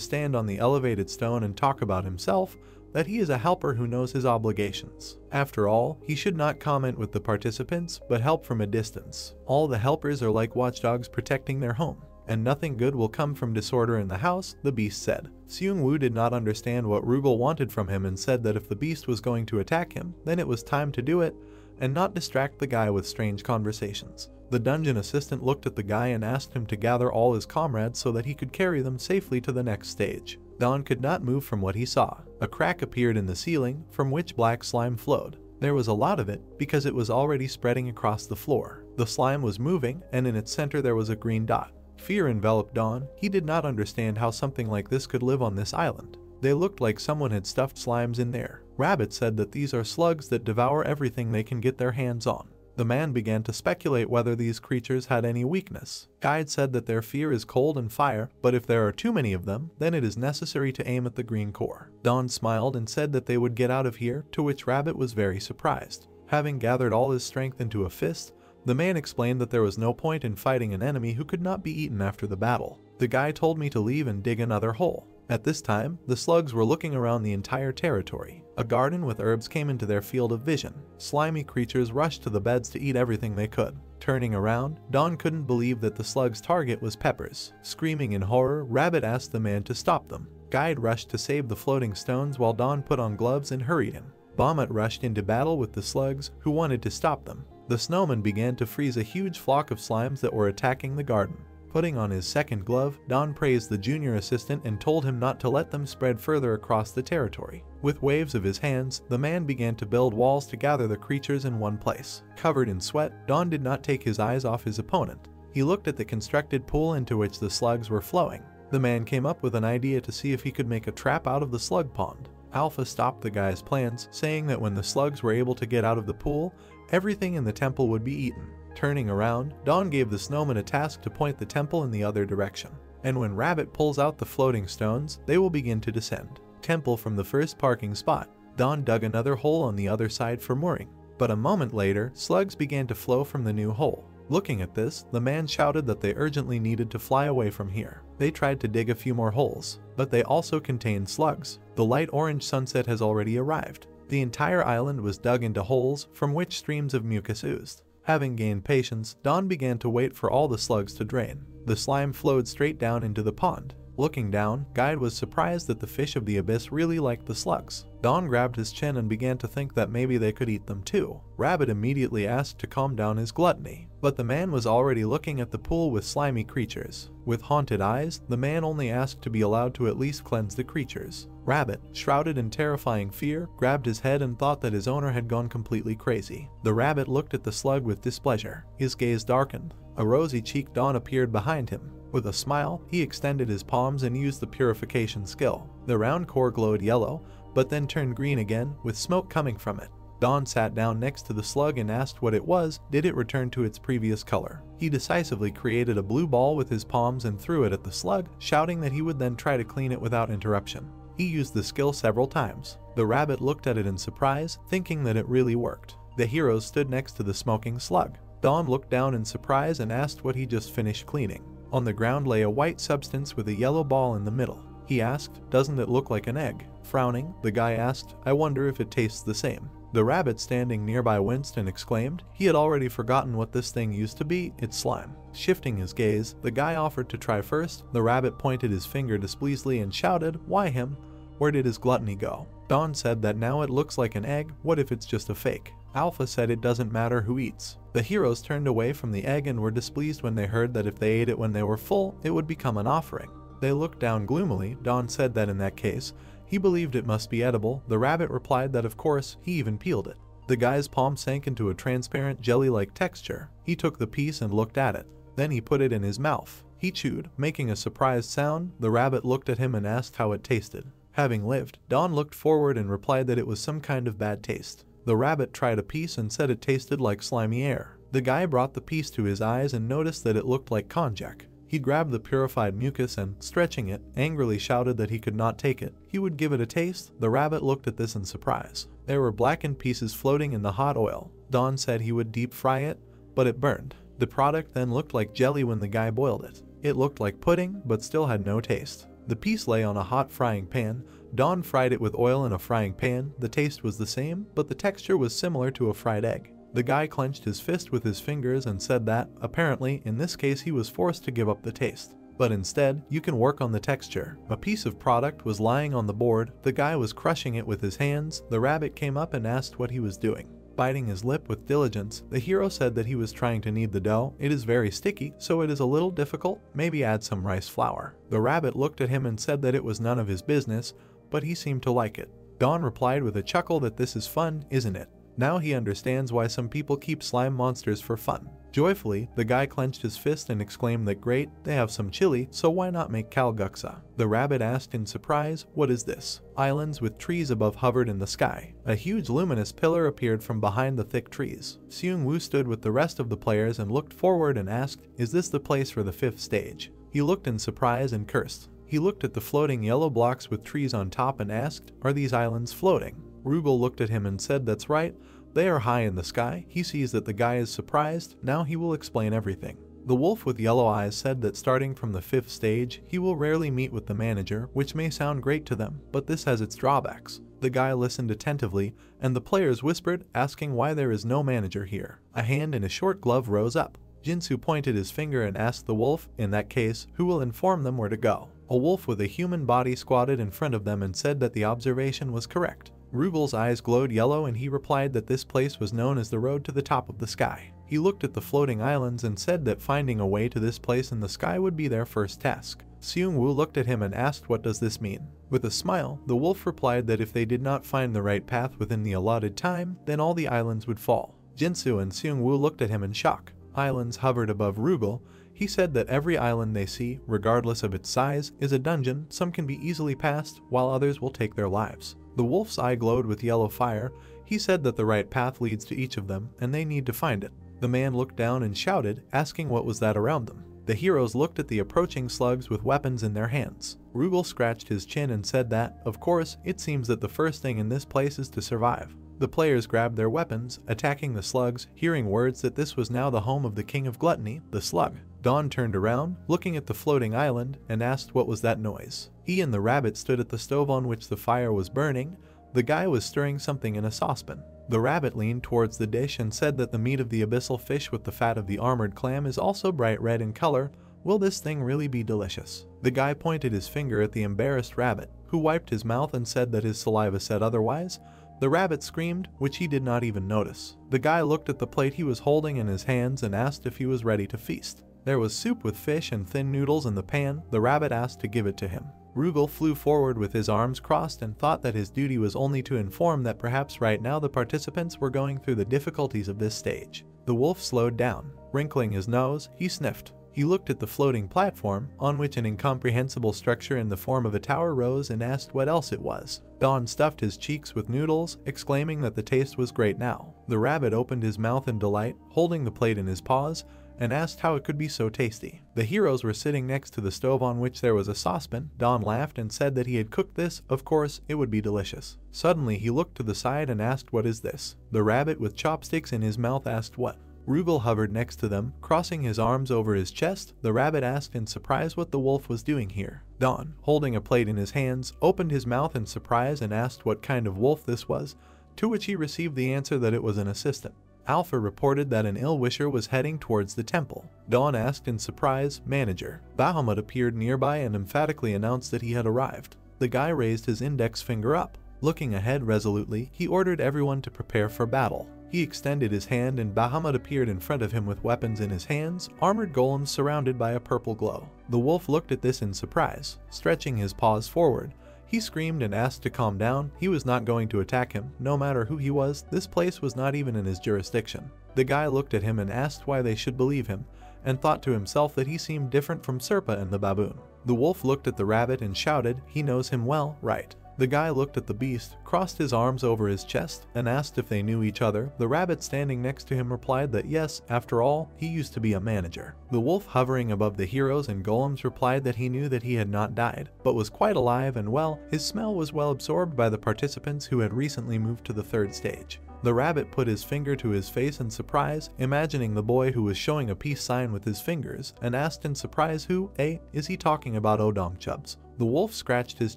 stand on the elevated stone and talk about himself, that he is a helper who knows his obligations. After all, he should not comment with the participants, but help from a distance. All the helpers are like watchdogs protecting their home, and nothing good will come from disorder in the house, the beast said. Seung-woo did not understand what Rugal wanted from him and said that if the beast was going to attack him, then it was time to do it, and not distract the guy with strange conversations. The dungeon assistant looked at the guy and asked him to gather all his comrades so that he could carry them safely to the next stage. Don could not move from what he saw. A crack appeared in the ceiling, from which black slime flowed. There was a lot of it, because it was already spreading across the floor. The slime was moving, and in its center there was a green dot. Fear enveloped Don. He did not understand how something like this could live on this island. They looked like someone had stuffed slimes in there. Rabbit said that these are slugs that devour everything they can get their hands on. The man began to speculate whether these creatures had any weakness. Guide said that their fear is cold and fire, but if there are too many of them, then it is necessary to aim at the green core. Don smiled and said that they would get out of here, to which Rabbit was very surprised. Having gathered all his strength into a fist, the man explained that there was no point in fighting an enemy who could not be eaten after the battle. The guy told me to leave and dig another hole. At this time, the slugs were looking around the entire territory. A garden with herbs came into their field of vision. Slimy creatures rushed to the beds to eat everything they could. Turning around, Don couldn't believe that the slug's target was peppers. Screaming in horror, Rabbit asked the man to stop them. Guide rushed to save the floating stones while Don put on gloves and hurried him. Bahamut rushed into battle with the slugs, who wanted to stop them. The snowman began to freeze a huge flock of slimes that were attacking the garden. Putting on his second glove, Don praised the junior assistant and told him not to let them spread further across the territory. With waves of his hands, the man began to build walls to gather the creatures in one place. Covered in sweat, Don did not take his eyes off his opponent. He looked at the constructed pool into which the slugs were flowing. The man came up with an idea to see if he could make a trap out of the slug pond. Alpha stopped the guy's plans, saying that when the slugs were able to get out of the pool, everything in the temple would be eaten. Turning around, Don gave the snowman a task to point the temple in the other direction. And when Rabbit pulls out the floating stones, they will begin to descend. temple from the first parking spot. Don dug another hole on the other side for mooring, but a moment later, slugs began to flow from the new hole. Looking at this, the man shouted that they urgently needed to fly away from here. They tried to dig a few more holes, but they also contained slugs. The light orange sunset has already arrived. The entire island was dug into holes from which streams of mucus oozed. Having gained patience, Don began to wait for all the slugs to drain. The slime flowed straight down into the pond. Looking down, Guide was surprised that the fish of the abyss really liked the slugs. Don grabbed his chin and began to think that maybe they could eat them too. Rabbit immediately asked to calm down his gluttony, but the man was already looking at the pool with slimy creatures. With haunted eyes, the man only asked to be allowed to at least cleanse the creatures. Rabbit, shrouded in terrifying fear, grabbed his head and thought that his owner had gone completely crazy. The rabbit looked at the slug with displeasure. His gaze darkened. A rosy-cheeked Don appeared behind him. With a smile, he extended his palms and used the purification skill. The round core glowed yellow, but then turned green again, with smoke coming from it. Don sat down next to the slug and asked what it was. Did it return to its previous color? He decisively created a blue ball with his palms and threw it at the slug, shouting that he would then try to clean it without interruption. He used the skill several times. The rabbit looked at it in surprise, thinking that it really worked. The heroes stood next to the smoking slug. Don looked down in surprise and asked what he just finished cleaning. On the ground lay a white substance with a yellow ball in the middle. He asked, "Doesn't it look like an egg?" Frowning, the guy asked, "I wonder if it tastes the same." The rabbit standing nearby winced and exclaimed he had already forgotten what this thing used to be. It's slime. Shifting his gaze, the guy offered to try first. The rabbit pointed his finger displeasedly and shouted, "Why him? Where did his gluttony go?" Don said that now it looks like an egg. What if it's just a fake? Alpha said it doesn't matter who eats. The heroes turned away from the egg and were displeased when they heard that if they ate it when they were full, it would become an offering. They looked down gloomily. Don said that in that case, he believed it must be edible. The rabbit replied that of course, he even peeled it. The guy's palm sank into a transparent jelly-like texture. He took the piece and looked at it. Then he put it in his mouth. He chewed, making a surprised sound. The rabbit looked at him and asked how it tasted. Having lived, Don looked forward and replied that it was some kind of bad taste. The rabbit tried a piece and said it tasted like slimy air. The guy brought the piece to his eyes and noticed that it looked like konjac. He grabbed the purified mucus and, stretching it, angrily shouted that he could not take it. He would give it a taste. The rabbit looked at this in surprise. There were blackened pieces floating in the hot oil. Don said he would deep fry it, but it burned. The product then looked like jelly when the guy boiled it. It looked like pudding, but still had no taste. The piece lay on a hot frying pan. Don fried it with oil in a frying pan. The taste was the same, but the texture was similar to a fried egg. The guy clenched his fist with his fingers and said that, apparently, in this case he was forced to give up the taste. But instead, you can work on the texture. A piece of product was lying on the board. The guy was crushing it with his hands. The rabbit came up and asked what he was doing. Biting his lip with diligence, the hero said that he was trying to knead the dough. It is very sticky, so it is a little difficult. Maybe add some rice flour. The rabbit looked at him and said that it was none of his business, but he seemed to like it. Don replied with a chuckle that this is fun, isn't it? Now he understands why some people keep slime monsters for fun. Joyfully, the guy clenched his fist and exclaimed that great, they have some chili, so why not make kalguksa? The rabbit asked in surprise, what is this? Islands with trees above hovered in the sky. A huge luminous pillar appeared from behind the thick trees. Seung-woo stood with the rest of the players and looked forward and asked, is this the place for the 5th stage? He looked in surprise and cursed. He looked at the floating yellow blocks with trees on top and asked, are these islands floating? Rugal looked at him and said that's right, they are high in the sky. He sees that the guy is surprised. Now he will explain everything. The wolf with yellow eyes said that starting from the 5th stage, he will rarely meet with the manager, which may sound great to them, but this has its drawbacks. The guy listened attentively, and the players whispered, asking why there is no manager here. A hand in a short glove rose up. Jinsu pointed his finger and asked the wolf, in that case, who will inform them where to go? A wolf with a human body squatted in front of them and said that the observation was correct. Rugal's eyes glowed yellow and he replied that this place was known as the road to the top of the sky. He looked at the floating islands and said that finding a way to this place in the sky would be their first task. Seung-woo looked at him and asked what does this mean? With a smile, the wolf replied that if they did not find the right path within the allotted time, then all the islands would fall. Jinsu and Seung-woo looked at him in shock. Islands hovered above Rugal. He said that every island they see, regardless of its size, is a dungeon. Some can be easily passed, while others will take their lives. The wolf's eye glowed with yellow fire. He said that the right path leads to each of them, and they need to find it. The man looked down and shouted, asking what was that around them. The heroes looked at the approaching slugs with weapons in their hands. Rugal scratched his chin and said that, of course, it seems that the first thing in this place is to survive. The players grabbed their weapons, attacking the slugs, hearing words that this was now the home of the king of gluttony, the slug. Don turned around, looking at the floating island, and asked what was that noise. He and the rabbit stood at the stove on which the fire was burning. The guy was stirring something in a saucepan. The rabbit leaned towards the dish and said that the meat of the abyssal fish with the fat of the armored clam is also bright red in color. Will this thing really be delicious? The guy pointed his finger at the embarrassed rabbit, who wiped his mouth and said that his saliva said otherwise. The rabbit screamed, which he did not even notice. The guy looked at the plate he was holding in his hands and asked if he was ready to feast. There was soup with fish and thin noodles in the pan. The rabbit asked to give it to him. Rugal flew forward with his arms crossed and thought that his duty was only to inform that perhaps right now the participants were going through the difficulties of this stage. The wolf slowed down. Wrinkling his nose, he sniffed. He looked at the floating platform, on which an incomprehensible structure in the form of a tower rose, and asked what else it was. Don stuffed his cheeks with noodles, exclaiming that the taste was great now. The rabbit opened his mouth in delight, holding the plate in his paws, and asked how it could be so tasty. The heroes were sitting next to the stove on which there was a saucepan. Don laughed and said that he had cooked this, of course, it would be delicious. Suddenly he looked to the side and asked, "What is this?" The rabbit with chopsticks in his mouth asked what. Rugal hovered next to them, crossing his arms over his chest. The rabbit asked in surprise what the wolf was doing here. Don, holding a plate in his hands, opened his mouth in surprise and asked what kind of wolf this was, to which he received the answer that it was an assistant. Alpha reported that an ill-wisher was heading towards the temple. Don asked in surprise, "Manager." Bahamut appeared nearby and emphatically announced that he had arrived. The guy raised his index finger up. Looking ahead resolutely, he ordered everyone to prepare for battle. He extended his hand and Bahamut appeared in front of him with weapons in his hands, armored golems surrounded by a purple glow. The wolf looked at this in surprise. Stretching his paws forward, he screamed and asked to calm down. He was not going to attack him, no matter who he was. This place was not even in his jurisdiction. The guy looked at him and asked why they should believe him, and thought to himself that he seemed different from Serpa and the baboon. The wolf looked at the rabbit and shouted, "He knows him well, right?" The guy looked at the beast, crossed his arms over his chest, and asked if they knew each other. The rabbit standing next to him replied that yes, after all, he used to be a manager. The wolf hovering above the heroes and golems replied that he knew that he had not died, but was quite alive and well. His smell was well absorbed by the participants who had recently moved to the third stage. The rabbit put his finger to his face in surprise, imagining the boy who was showing a peace sign with his fingers, and asked in surprise who, is he talking about Odongchubs? The wolf scratched his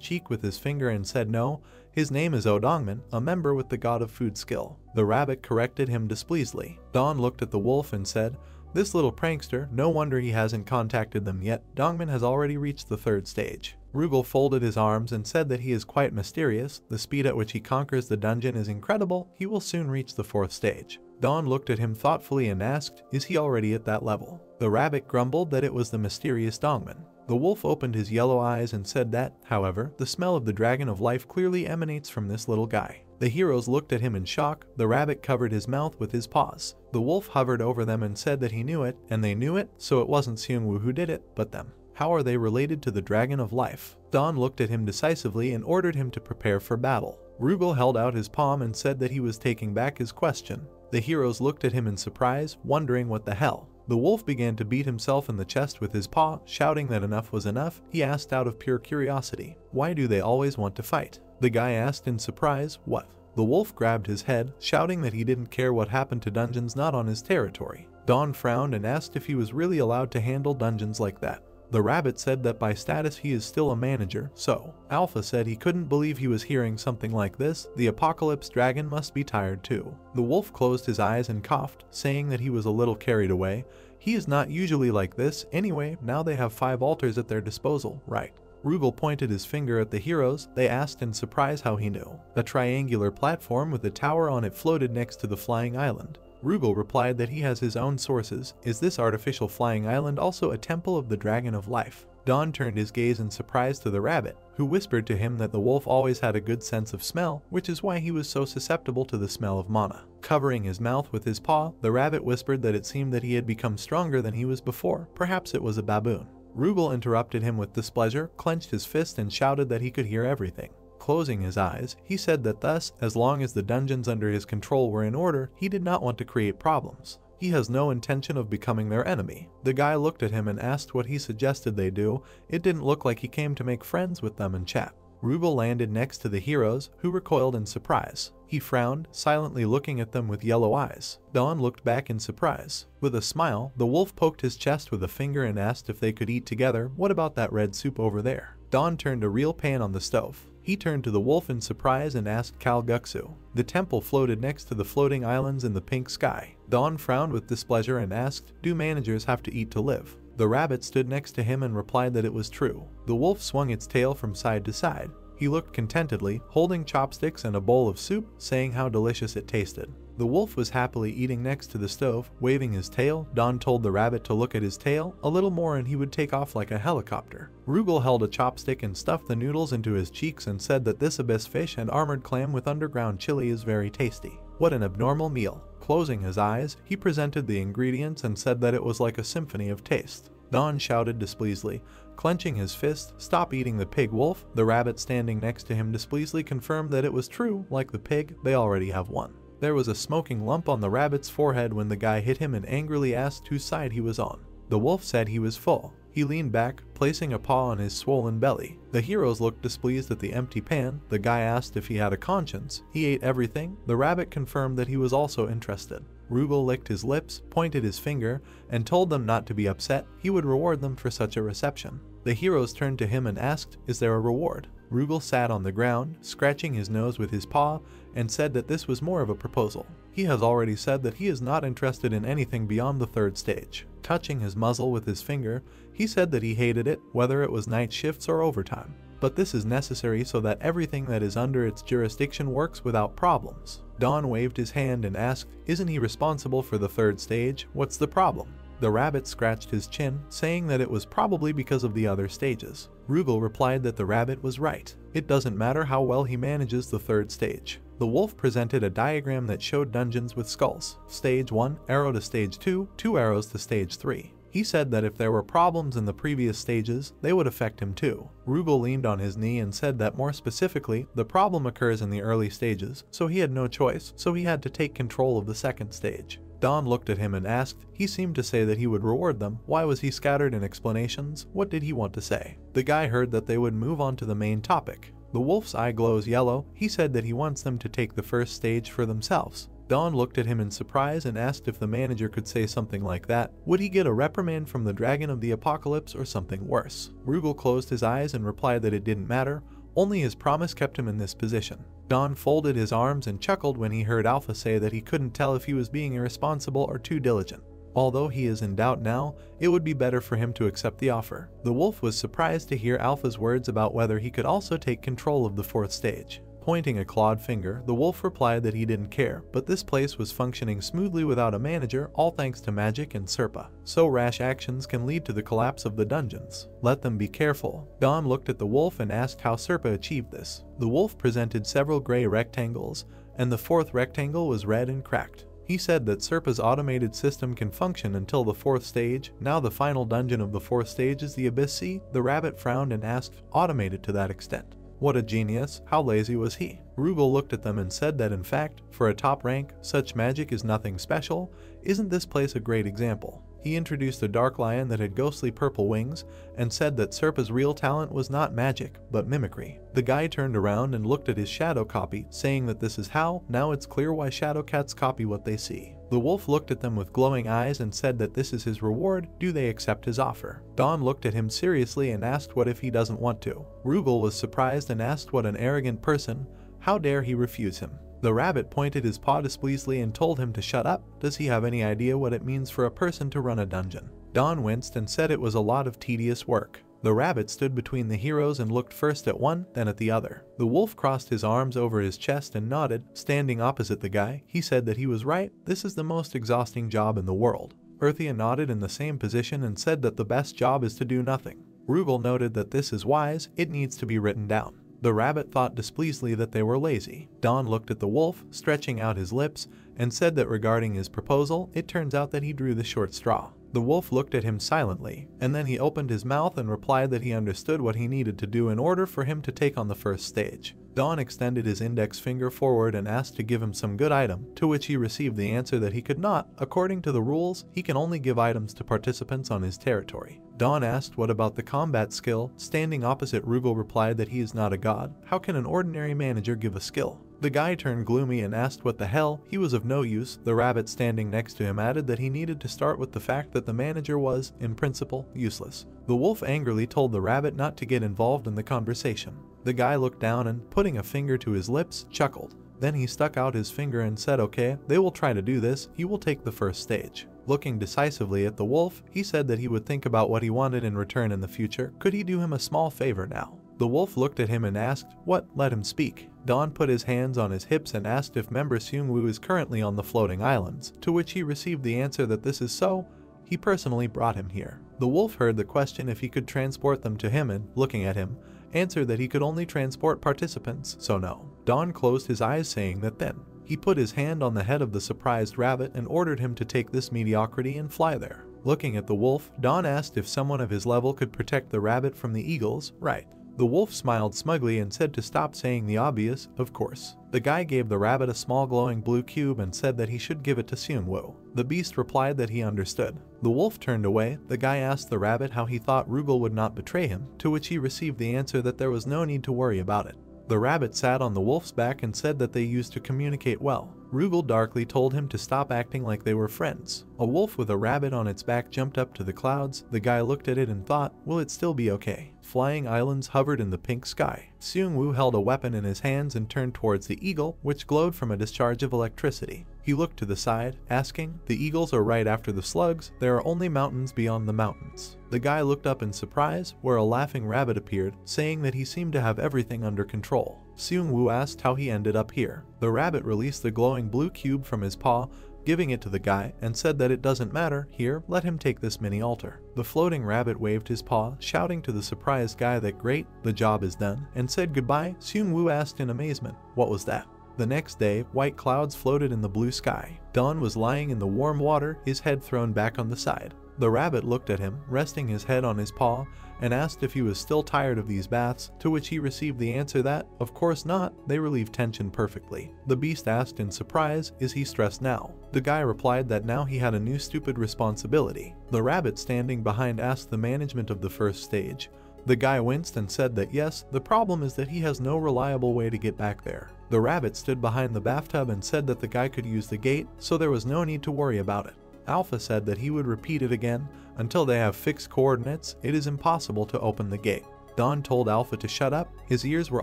cheek with his finger and said no, his name is Odongman, a member with the god of food skill. The rabbit corrected him displeasedly. Don looked at the wolf and said, "This little prankster, no wonder he hasn't contacted them yet. Dongman has already reached the third stage." Rugal folded his arms and said that he is quite mysterious. The speed at which he conquers the dungeon is incredible. He will soon reach the fourth stage. Don looked at him thoughtfully and asked, "Is he already at that level?" The rabbit grumbled that it was the mysterious Dongman. The wolf opened his yellow eyes and said that, however, the smell of the dragon of life clearly emanates from this little guy. The heroes looked at him in shock. The rabbit covered his mouth with his paws. The wolf hovered over them and said that he knew it, and they knew it, so it wasn't Seungwoo who did it, but them. How are they related to the dragon of life? Don looked at him decisively and ordered him to prepare for battle. Rugal held out his palm and said that he was taking back his question. The heroes looked at him in surprise, wondering what the hell. The wolf began to beat himself in the chest with his paw, shouting that enough was enough. He asked out of pure curiosity, "Why do they always want to fight?" The guy asked in surprise, "What?" The wolf grabbed his head, shouting that he didn't care what happened to dungeons not on his territory. Don frowned and asked if he was really allowed to handle dungeons like that. The rabbit said that by status he is still a manager, so. Alpha said he couldn't believe he was hearing something like this. The apocalypse dragon must be tired too. The wolf closed his eyes and coughed, saying that he was a little carried away. He is not usually like this. Anyway, now they have 5 altars at their disposal, right? Rugal pointed his finger at the heroes. They asked in surprise how he knew. A triangular platform with a tower on it floated next to the flying island. Rugal replied that he has his own sources. Is this artificial flying island also a temple of the dragon of life? Don turned his gaze in surprise to the rabbit, who whispered to him that the wolf always had a good sense of smell, which is why he was so susceptible to the smell of mana. Covering his mouth with his paw, the rabbit whispered that it seemed that he had become stronger than he was before. Perhaps it was a baboon. Rugal interrupted him with displeasure, clenched his fist and shouted that he could hear everything. Closing his eyes, he said that thus, as long as the dungeons under his control were in order, he did not want to create problems. He has no intention of becoming their enemy. The guy looked at him and asked what he suggested they do. It didn't look like he came to make friends with them and chat. Rugal landed next to the heroes, who recoiled in surprise. He frowned, silently looking at them with yellow eyes. Dawn looked back in surprise. With a smile, the wolf poked his chest with a finger and asked if they could eat together. What about that red soup over there? Dawn turned a real pan on the stove. He turned to the wolf in surprise and asked Kalguksu. The temple floated next to the floating islands in the pink sky. Dawn frowned with displeasure and asked, do managers have to eat to live? The rabbit stood next to him and replied that it was true. The wolf swung its tail from side to side. He looked contentedly, holding chopsticks and a bowl of soup, saying how delicious it tasted. The wolf was happily eating next to the stove, waving his tail. Dawn told the rabbit to look at his tail a little more and he would take off like a helicopter. Rugal held a chopstick and stuffed the noodles into his cheeks and said that this abyss fish and armored clam with underground chili is very tasty. What an abnormal meal. Closing his eyes, he presented the ingredients and said that it was like a symphony of taste. Dawn shouted displeasedly, clenching his fist, "Stop eating the pig, wolf." The rabbit standing next to him displeasedly confirmed that it was true. Like the pig, they already have one. There was a smoking lump on the rabbit's forehead when the guy hit him and angrily asked whose side he was on. The wolf said he was full. He leaned back, placing a paw on his swollen belly. The heroes looked displeased at the empty pan. The guy asked if he had a conscience. He ate everything. The rabbit confirmed that he was also interested. Rugal licked his lips, pointed his finger, and told them not to be upset. He would reward them for such a reception. The heroes turned to him and asked, "Is there a reward?" Rugal sat on the ground, scratching his nose with his paw, and said that this was more of a proposal. He has already said that he is not interested in anything beyond the third stage. Touching his muzzle with his finger, he said that he hated it, whether it was night shifts or overtime. But this is necessary so that everything that is under its jurisdiction works without problems. Dawn waved his hand and asked, "Isn't he responsible for the third stage? What's the problem?" The rabbit scratched his chin, saying that it was probably because of the other stages. Rugal replied that the rabbit was right. It doesn't matter how well he manages the third stage. The wolf presented a diagram that showed dungeons with skulls. Stage 1, arrow to stage 2, 2 arrows to stage 3. He said that if there were problems in the previous stages, they would affect him too. Rugal leaned on his knee and said that more specifically, the problem occurs in the early stages, so he had no choice, so he had to take control of the second stage. Dawn looked at him and asked, he seemed to say that he would reward them. Why was he scattered in explanations? What did he want to say? The guy heard that they would move on to the main topic. The wolf's eye glows yellow. He said that he wants them to take the first stage for themselves. Dawn looked at him in surprise and asked if the manager could say something like that. Would he get a reprimand from the dragon of the apocalypse or something worse? Rugal closed his eyes and replied that it didn't matter. Only his promise kept him in this position. Dawn folded his arms and chuckled when he heard Alpha say that he couldn't tell if he was being irresponsible or too diligent. Although he is in doubt now, it would be better for him to accept the offer. The wolf was surprised to hear Alpha's words about whether he could also take control of the fourth stage. Pointing a clawed finger, the wolf replied that he didn't care, but this place was functioning smoothly without a manager, all thanks to magic and Serpa. So rash actions can lead to the collapse of the dungeons. Let them be careful. Dawn looked at the wolf and asked how Serpa achieved this. The wolf presented several gray rectangles, and the fourth rectangle was red and cracked. He said that Serpa's automated system can function until the fourth stage. Now the final dungeon of the fourth stage is the Abyss Sea. The rabbit frowned and asked, automated to that extent? What a genius. How lazy was he? Rugal looked at them and said that in fact, for a top rank, such magic is nothing special. Isn't this place a great example? He introduced a dark lion that had ghostly purple wings and said that Serpa's real talent was not magic, but mimicry. The guy turned around and looked at his shadow copy, saying that this is how. Now it's clear why shadow cats copy what they see. The wolf looked at them with glowing eyes and said that this is his reward. Do they accept his offer? Dawn looked at him seriously and asked what if he doesn't want to. Rugal was surprised and asked what an arrogant person. How dare he refuse him? The rabbit pointed his paw displeasedly and told him to shut up. Does he have any idea what it means for a person to run a dungeon? Dawn winced and said it was a lot of tedious work. The rabbit stood between the heroes and looked first at one, then at the other. The wolf crossed his arms over his chest and nodded, standing opposite the guy. He said that he was right. This is the most exhausting job in the world. Earthia nodded in the same position and said that the best job is to do nothing. Rugal noted that this is wise. It needs to be written down. The rabbit thought displeasedly that they were lazy. Dawn looked at the wolf, stretching out his lips, and said that regarding his proposal, it turns out that he drew the short straw. The wolf looked at him silently, and then he opened his mouth and replied that he understood what he needed to do in order for him to take on the first stage. Don extended his index finger forward and asked to give him some good item, to which he received the answer that he could not. According to the rules, he can only give items to participants on his territory. Don asked what about the combat skill. Standing opposite Rugal replied that he is not a god. How can an ordinary manager give a skill? The guy turned gloomy and asked what the hell, he was of no use. The rabbit standing next to him added that he needed to start with the fact that the manager was, in principle, useless. The wolf angrily told the rabbit not to get involved in the conversation. The guy looked down and, putting a finger to his lips, chuckled. Then he stuck out his finger and said, okay, they will try to do this, he will take the first stage. Looking decisively at the wolf, he said that he would think about what he wanted in return in the future. Could he do him a small favor now? The wolf looked at him and asked, what? Let him speak. Don put his hands on his hips and asked if member Seung-woo is currently on the floating islands, to which he received the answer that this is so. He personally brought him here. The wolf heard the question if he could transport them to him and, looking at him, answered that he could only transport participants, so no. Don closed his eyes saying that then. He put his hand on the head of the surprised rabbit and ordered him to take this mediocrity and fly there. Looking at the wolf, Don asked if someone of his level could protect the rabbit from the eagles, right? The wolf smiled smugly and said to stop saying the obvious, of course. The guy gave the rabbit a small glowing blue cube and said that he should give it to Seung-woo. The beast replied that he understood. The wolf turned away. The guy asked the rabbit how he thought Rugal would not betray him, to which he received the answer that there was no need to worry about it. The rabbit sat on the wolf's back and said that they used to communicate well. Rugal darkly told him to stop acting like they were friends. A wolf with a rabbit on its back jumped up to the clouds. The guy looked at it and thought, will it still be okay? Flying islands hovered in the pink sky. Seung-woo held a weapon in his hands and turned towards the eagle, which glowed from a discharge of electricity. He looked to the side, asking, the eagles are right after the slugs, there are only mountains beyond the mountains. The guy looked up in surprise, where a laughing rabbit appeared, saying that he seemed to have everything under control. Seung-woo asked how he ended up here. The rabbit released the glowing blue cube from his paw, giving it to the guy, and said that it doesn't matter, here, let him take this mini altar. The floating rabbit waved his paw, shouting to the surprised guy that great, the job is done, and said goodbye. Seung-woo asked in amazement, what was that? The next day, white clouds floated in the blue sky. Don was lying in the warm water, his head thrown back on the side. The rabbit looked at him, resting his head on his paw, and asked if he was still tired of these baths, to which he received the answer that, of course not, they relieve tension perfectly. The beast asked in surprise, is he stressed now? The guy replied that now he had a new stupid responsibility. The rabbit standing behind asked the management of the first stage. The guy winced and said that yes, the problem is that he has no reliable way to get back there. The rabbit stood behind the bathtub and said that the guy could use the gate, so there was no need to worry about it. Alpha said that he would repeat it again. Until they have fixed coordinates, it is impossible to open the gate. Don told Alpha to shut up, his ears were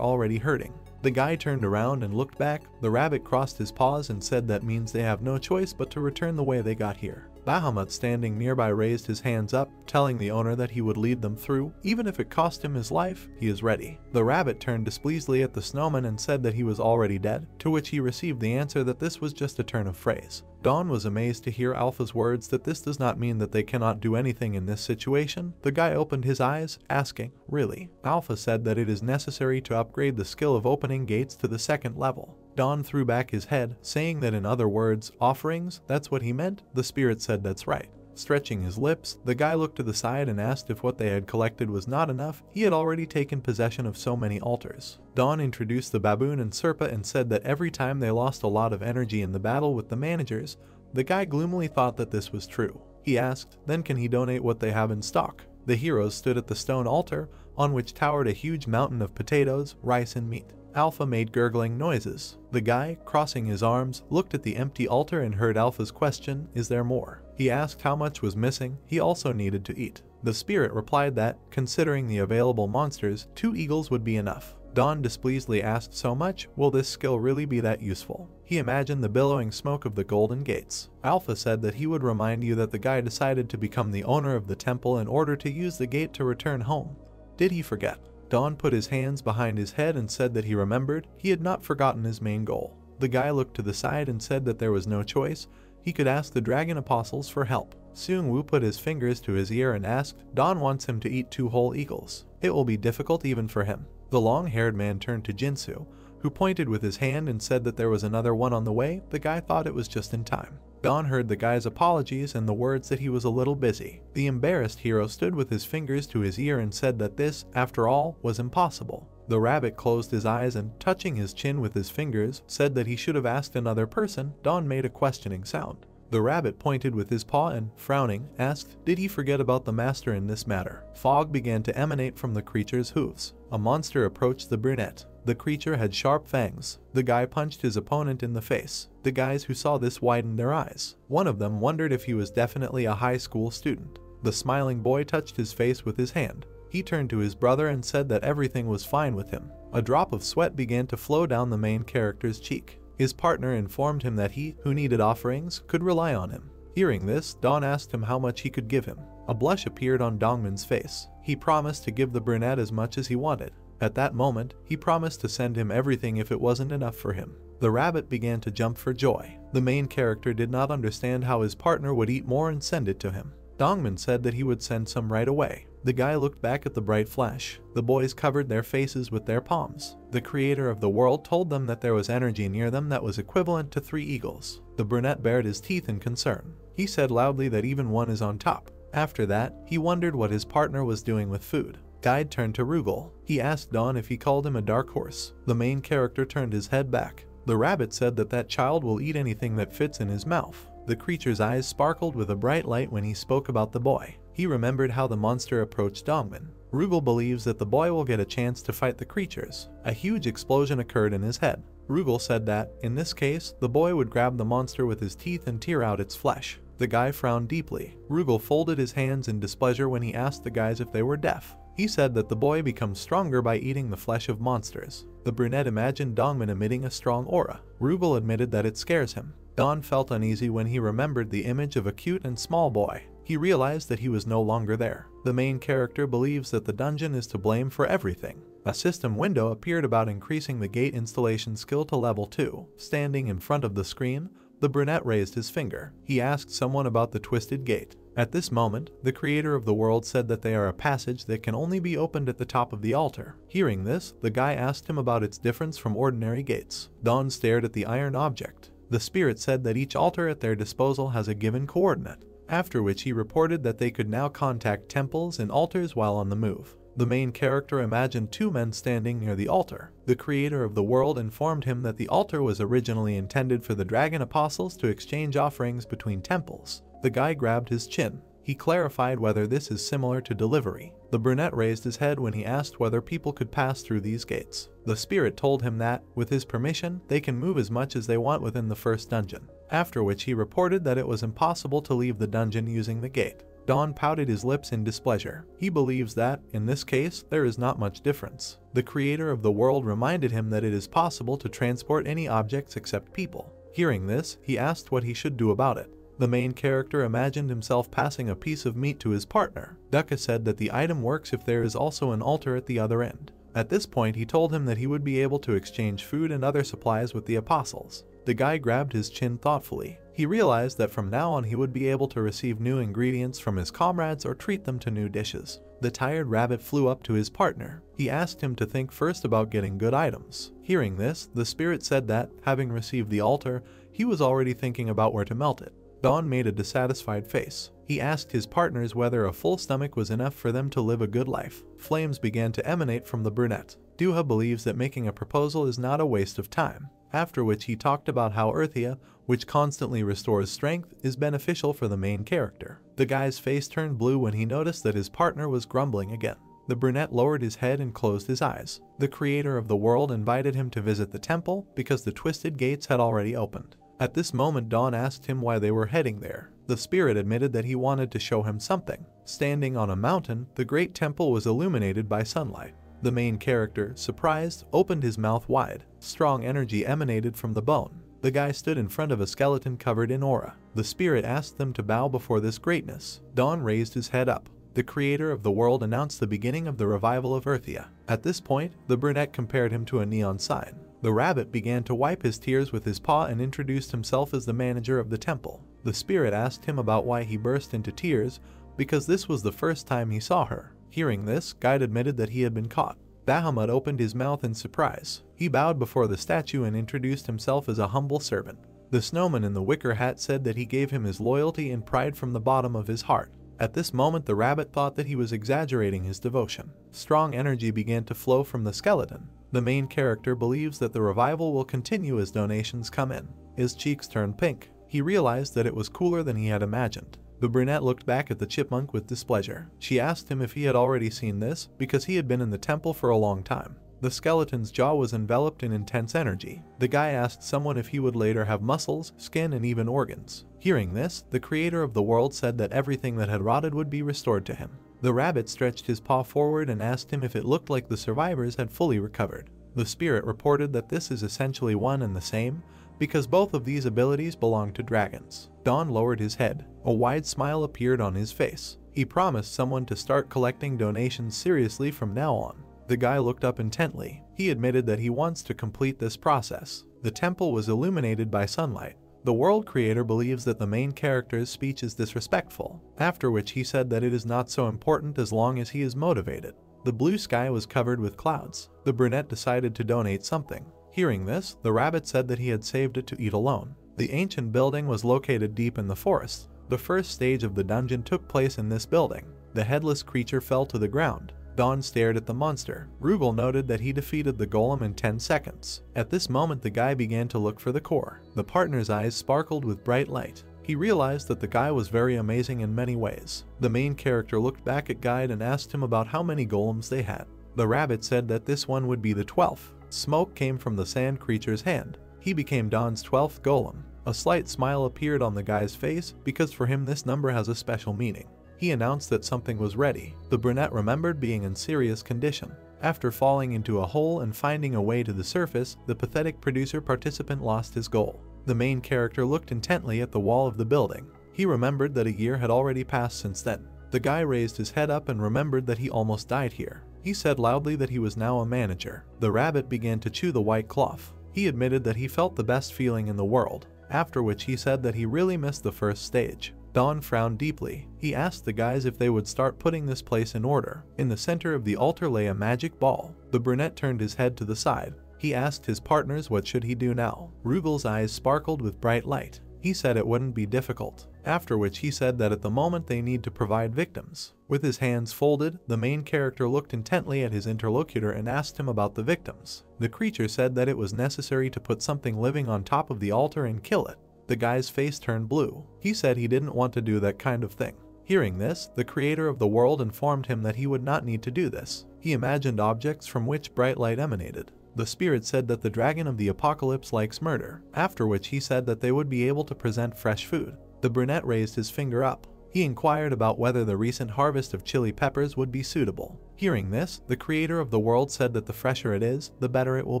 already hurting. The guy turned around and looked back. The rabbit crossed his paws and said that means they have no choice but to return the way they got here. Bahamut standing nearby raised his hands up, telling the owner that he would lead them through, even if it cost him his life, he is ready. The rabbit turned displeasedly at the snowman and said that he was already dead, to which he received the answer that this was just a turn of phrase. Don was amazed to hear Alpha's words that this does not mean that they cannot do anything in this situation. The guy opened his eyes, asking, really? Alpha said that it is necessary to upgrade the skill of opening gates to the second level. Don threw back his head, saying that in other words, offerings, that's what he meant. The spirit said that's right. Stretching his lips, the guy looked to the side and asked if what they had collected was not enough. He had already taken possession of so many altars. Don introduced the baboon and Serpa and said that every time they lost a lot of energy in the battle with the managers. The guy gloomily thought that this was true. He asked, then can he donate what they have in stock? The heroes stood at the stone altar, on which towered a huge mountain of potatoes, rice and meat. Alpha made gurgling noises. The guy, crossing his arms, looked at the empty altar and heard Alpha's question, is there more? He asked how much was missing. He also needed to eat. The spirit replied that, considering the available monsters, 2 eagles would be enough. Don displeasedly asked, so much? Will this skill really be that useful? He imagined the billowing smoke of the golden gates. Alpha said that he would remind you that the guy decided to become the owner of the temple in order to use the gate to return home. Did he forget? Don put his hands behind his head and said that he remembered. He had not forgotten his main goal. The guy looked to the side and said that there was no choice. He could ask the dragon apostles for help. Seung-woo put his fingers to his ear and asked, Don wants him to eat 2 whole eagles. It will be difficult even for him. The long-haired man turned to Jinsu, who pointed with his hand and said that there was another one on the way. The guy thought it was just in time. Don heard the guy's apologies and the words that he was a little busy. The embarrassed hero stood with his fingers to his ear and said that this, after all, was impossible. The rabbit closed his eyes and, touching his chin with his fingers, said that he should have asked another person. Don made a questioning sound. The rabbit pointed with his paw and, frowning, asked, did he forget about the master in this matter? Fog began to emanate from the creature's hooves. A monster approached the brunette. The creature had sharp fangs. The guy punched his opponent in the face. The guys who saw this widened their eyes. One of them wondered if he was definitely a high school student. The smiling boy touched his face with his hand. He turned to his brother and said that everything was fine with him. A drop of sweat began to flow down the main character's cheek. His partner informed him that he, who needed offerings, could rely on him. Hearing this, Don asked him how much he could give him. A blush appeared on Dongman's face. He promised to give the brunette as much as he wanted. At that moment, he promised to send him everything if it wasn't enough for him. The rabbit began to jump for joy. The main character did not understand how his partner would eat more and send it to him. Dongman said that he would send some right away. The guy looked back at the bright flash. The boys covered their faces with their palms. The creator of the world told them that there was energy near them that was equivalent to 3 eagles. The brunette bared his teeth in concern. He said loudly that even one is on top. After that, he wondered what his partner was doing with food. Guide turned to Rugal. He asked Don if he called him a dark horse. The main character turned his head back. The rabbit said that that child will eat anything that fits in his mouth. The creature's eyes sparkled with a bright light when he spoke about the boy. He remembered how the monster approached Dongman. Rugal believes that the boy will get a chance to fight the creatures. A huge explosion occurred in his head. Rugal said that, in this case, the boy would grab the monster with his teeth and tear out its flesh. The guy frowned deeply. Rugal folded his hands in displeasure when he asked the guys if they were deaf. He said that the boy becomes stronger by eating the flesh of monsters. The brunette imagined Dongman emitting a strong aura. Rugal admitted that it scares him. Don felt uneasy when he remembered the image of a cute and small boy. He realized that he was no longer there. The main character believes that the dungeon is to blame for everything. A system window appeared about increasing the gate installation skill to level 2. Standing in front of the screen, the brunette raised his finger. He asked someone about the twisted gate. At this moment, the creator of the world said that they are a passage that can only be opened at the top of the altar. Hearing this, the guy asked him about its difference from ordinary gates. Don stared at the iron object. The spirit said that each altar at their disposal has a given coordinate, after which he reported that they could now contact temples and altars while on the move. The main character imagined 2 men standing near the altar. The creator of the world informed him that the altar was originally intended for the dragon apostles to exchange offerings between temples. The guy grabbed his chin. He clarified whether this is similar to delivery. The brunette raised his head when he asked whether people could pass through these gates. The spirit told him that, with his permission, they can move as much as they want within the first dungeon, after which he reported that it was impossible to leave the dungeon using the gate. Don pouted his lips in displeasure. He believes that, in this case, there is not much difference. The creator of the world reminded him that it is possible to transport any objects except people. Hearing this, he asked what he should do about it. The main character imagined himself passing a piece of meat to his partner. Dukkha said that the item works if there is also an altar at the other end. At this point, he told him that he would be able to exchange food and other supplies with the apostles. The guy grabbed his chin thoughtfully. He realized that from now on he would be able to receive new ingredients from his comrades or treat them to new dishes. The tired rabbit flew up to his partner. He asked him to think first about getting good items. Hearing this, the spirit said that, having received the altar, he was already thinking about where to melt it. Don made a dissatisfied face. He asked his partners whether a full stomach was enough for them to live a good life. Flames began to emanate from the brunette. Duha believes that making a proposal is not a waste of time, after which he talked about how Earthia, which constantly restores strength, is beneficial for the main character. The guy's face turned blue when he noticed that his partner was grumbling again. The brunette lowered his head and closed his eyes. The creator of the world invited him to visit the temple because the twisted gates had already opened. At this moment, Don asked him why they were heading there. The spirit admitted that he wanted to show him something. Standing on a mountain, the great temple was illuminated by sunlight. The main character, surprised, opened his mouth wide. Strong energy emanated from the bone. The guy stood in front of a skeleton covered in aura. The spirit asked them to bow before this greatness. Don raised his head up. The creator of the world announced the beginning of the revival of Earthia. At this point, the brunette compared him to a neon sign. The rabbit began to wipe his tears with his paw and introduced himself as the manager of the temple. The spirit asked him about why he burst into tears, because this was the first time he saw her. Hearing this, Guide admitted that he had been caught. Bahamut opened his mouth in surprise. He bowed before the statue and introduced himself as a humble servant. The snowman in the wicker hat said that he gave him his loyalty and pride from the bottom of his heart. At this moment the rabbit thought that he was exaggerating his devotion. Strong energy began to flow from the skeleton. The main character believes that the revival will continue as donations come in. His cheeks turned pink. He realized that it was cooler than he had imagined. The brunette looked back at the chipmunk with displeasure. She asked him if he had already seen this, because he had been in the temple for a long time. The skeleton's jaw was enveloped in intense energy. The guy asked someone if he would later have muscles, skin, and even organs. Hearing this, the creator of the world said that everything that had rotted would be restored to him. The rabbit stretched his paw forward and asked him if it looked like the survivors had fully recovered. The spirit reported that this is essentially one and the same, because both of these abilities belong to dragons. Don lowered his head. A wide smile appeared on his face. He promised someone to start collecting donations seriously from now on. The guy looked up intently. He admitted that he wants to complete this process. The temple was illuminated by sunlight. The world creator believes that the main character's speech is disrespectful, after which he said that it is not so important as long as he is motivated. The blue sky was covered with clouds. The brunette decided to donate something. Hearing this, the rabbit said that he had saved it to eat alone. The ancient building was located deep in the forest. The first stage of the dungeon took place in this building. The headless creature fell to the ground. Don stared at the monster. Rugal noted that he defeated the golem in 10 seconds. At this moment the guy began to look for the core. The partner's eyes sparkled with bright light. He realized that the guy was very amazing in many ways. The main character looked back at Guide and asked him about how many golems they had. The rabbit said that this one would be the 12th. Smoke came from the sand creature's hand. He became Don's 12th golem. A slight smile appeared on the guy's face because for him this number has a special meaning. He announced that something was ready. The brunette remembered being in serious condition. After falling into a hole and finding a way to the surface, the pathetic producer participant lost his goal. The main character looked intently at the wall of the building. He remembered that a year had already passed since then. The guy raised his head up and remembered that he almost died here. He said loudly that he was now a manager. The rabbit began to chew the white cloth. He admitted that he felt the best feeling in the world, after which he said that he really missed the first stage. Don frowned deeply. He asked the guys if they would start putting this place in order. In the center of the altar lay a magic ball. The brunette turned his head to the side. He asked his partners what should he do now. Rugal's eyes sparkled with bright light. He said it wouldn't be difficult, after which he said that at the moment they need to provide victims. With his hands folded, the main character looked intently at his interlocutor and asked him about the victims. The creature said that it was necessary to put something living on top of the altar and kill it. The guy's face turned blue. He said he didn't want to do that kind of thing. Hearing this, the creator of the world informed him that he would not need to do this. He imagined objects from which bright light emanated. The spirit said that the dragon of the apocalypse likes murder, after which he said that they would be able to present fresh food. The brunette raised his finger up. He inquired about whether the recent harvest of chili peppers would be suitable. Hearing this, the creator of the world said that the fresher it is, the better it will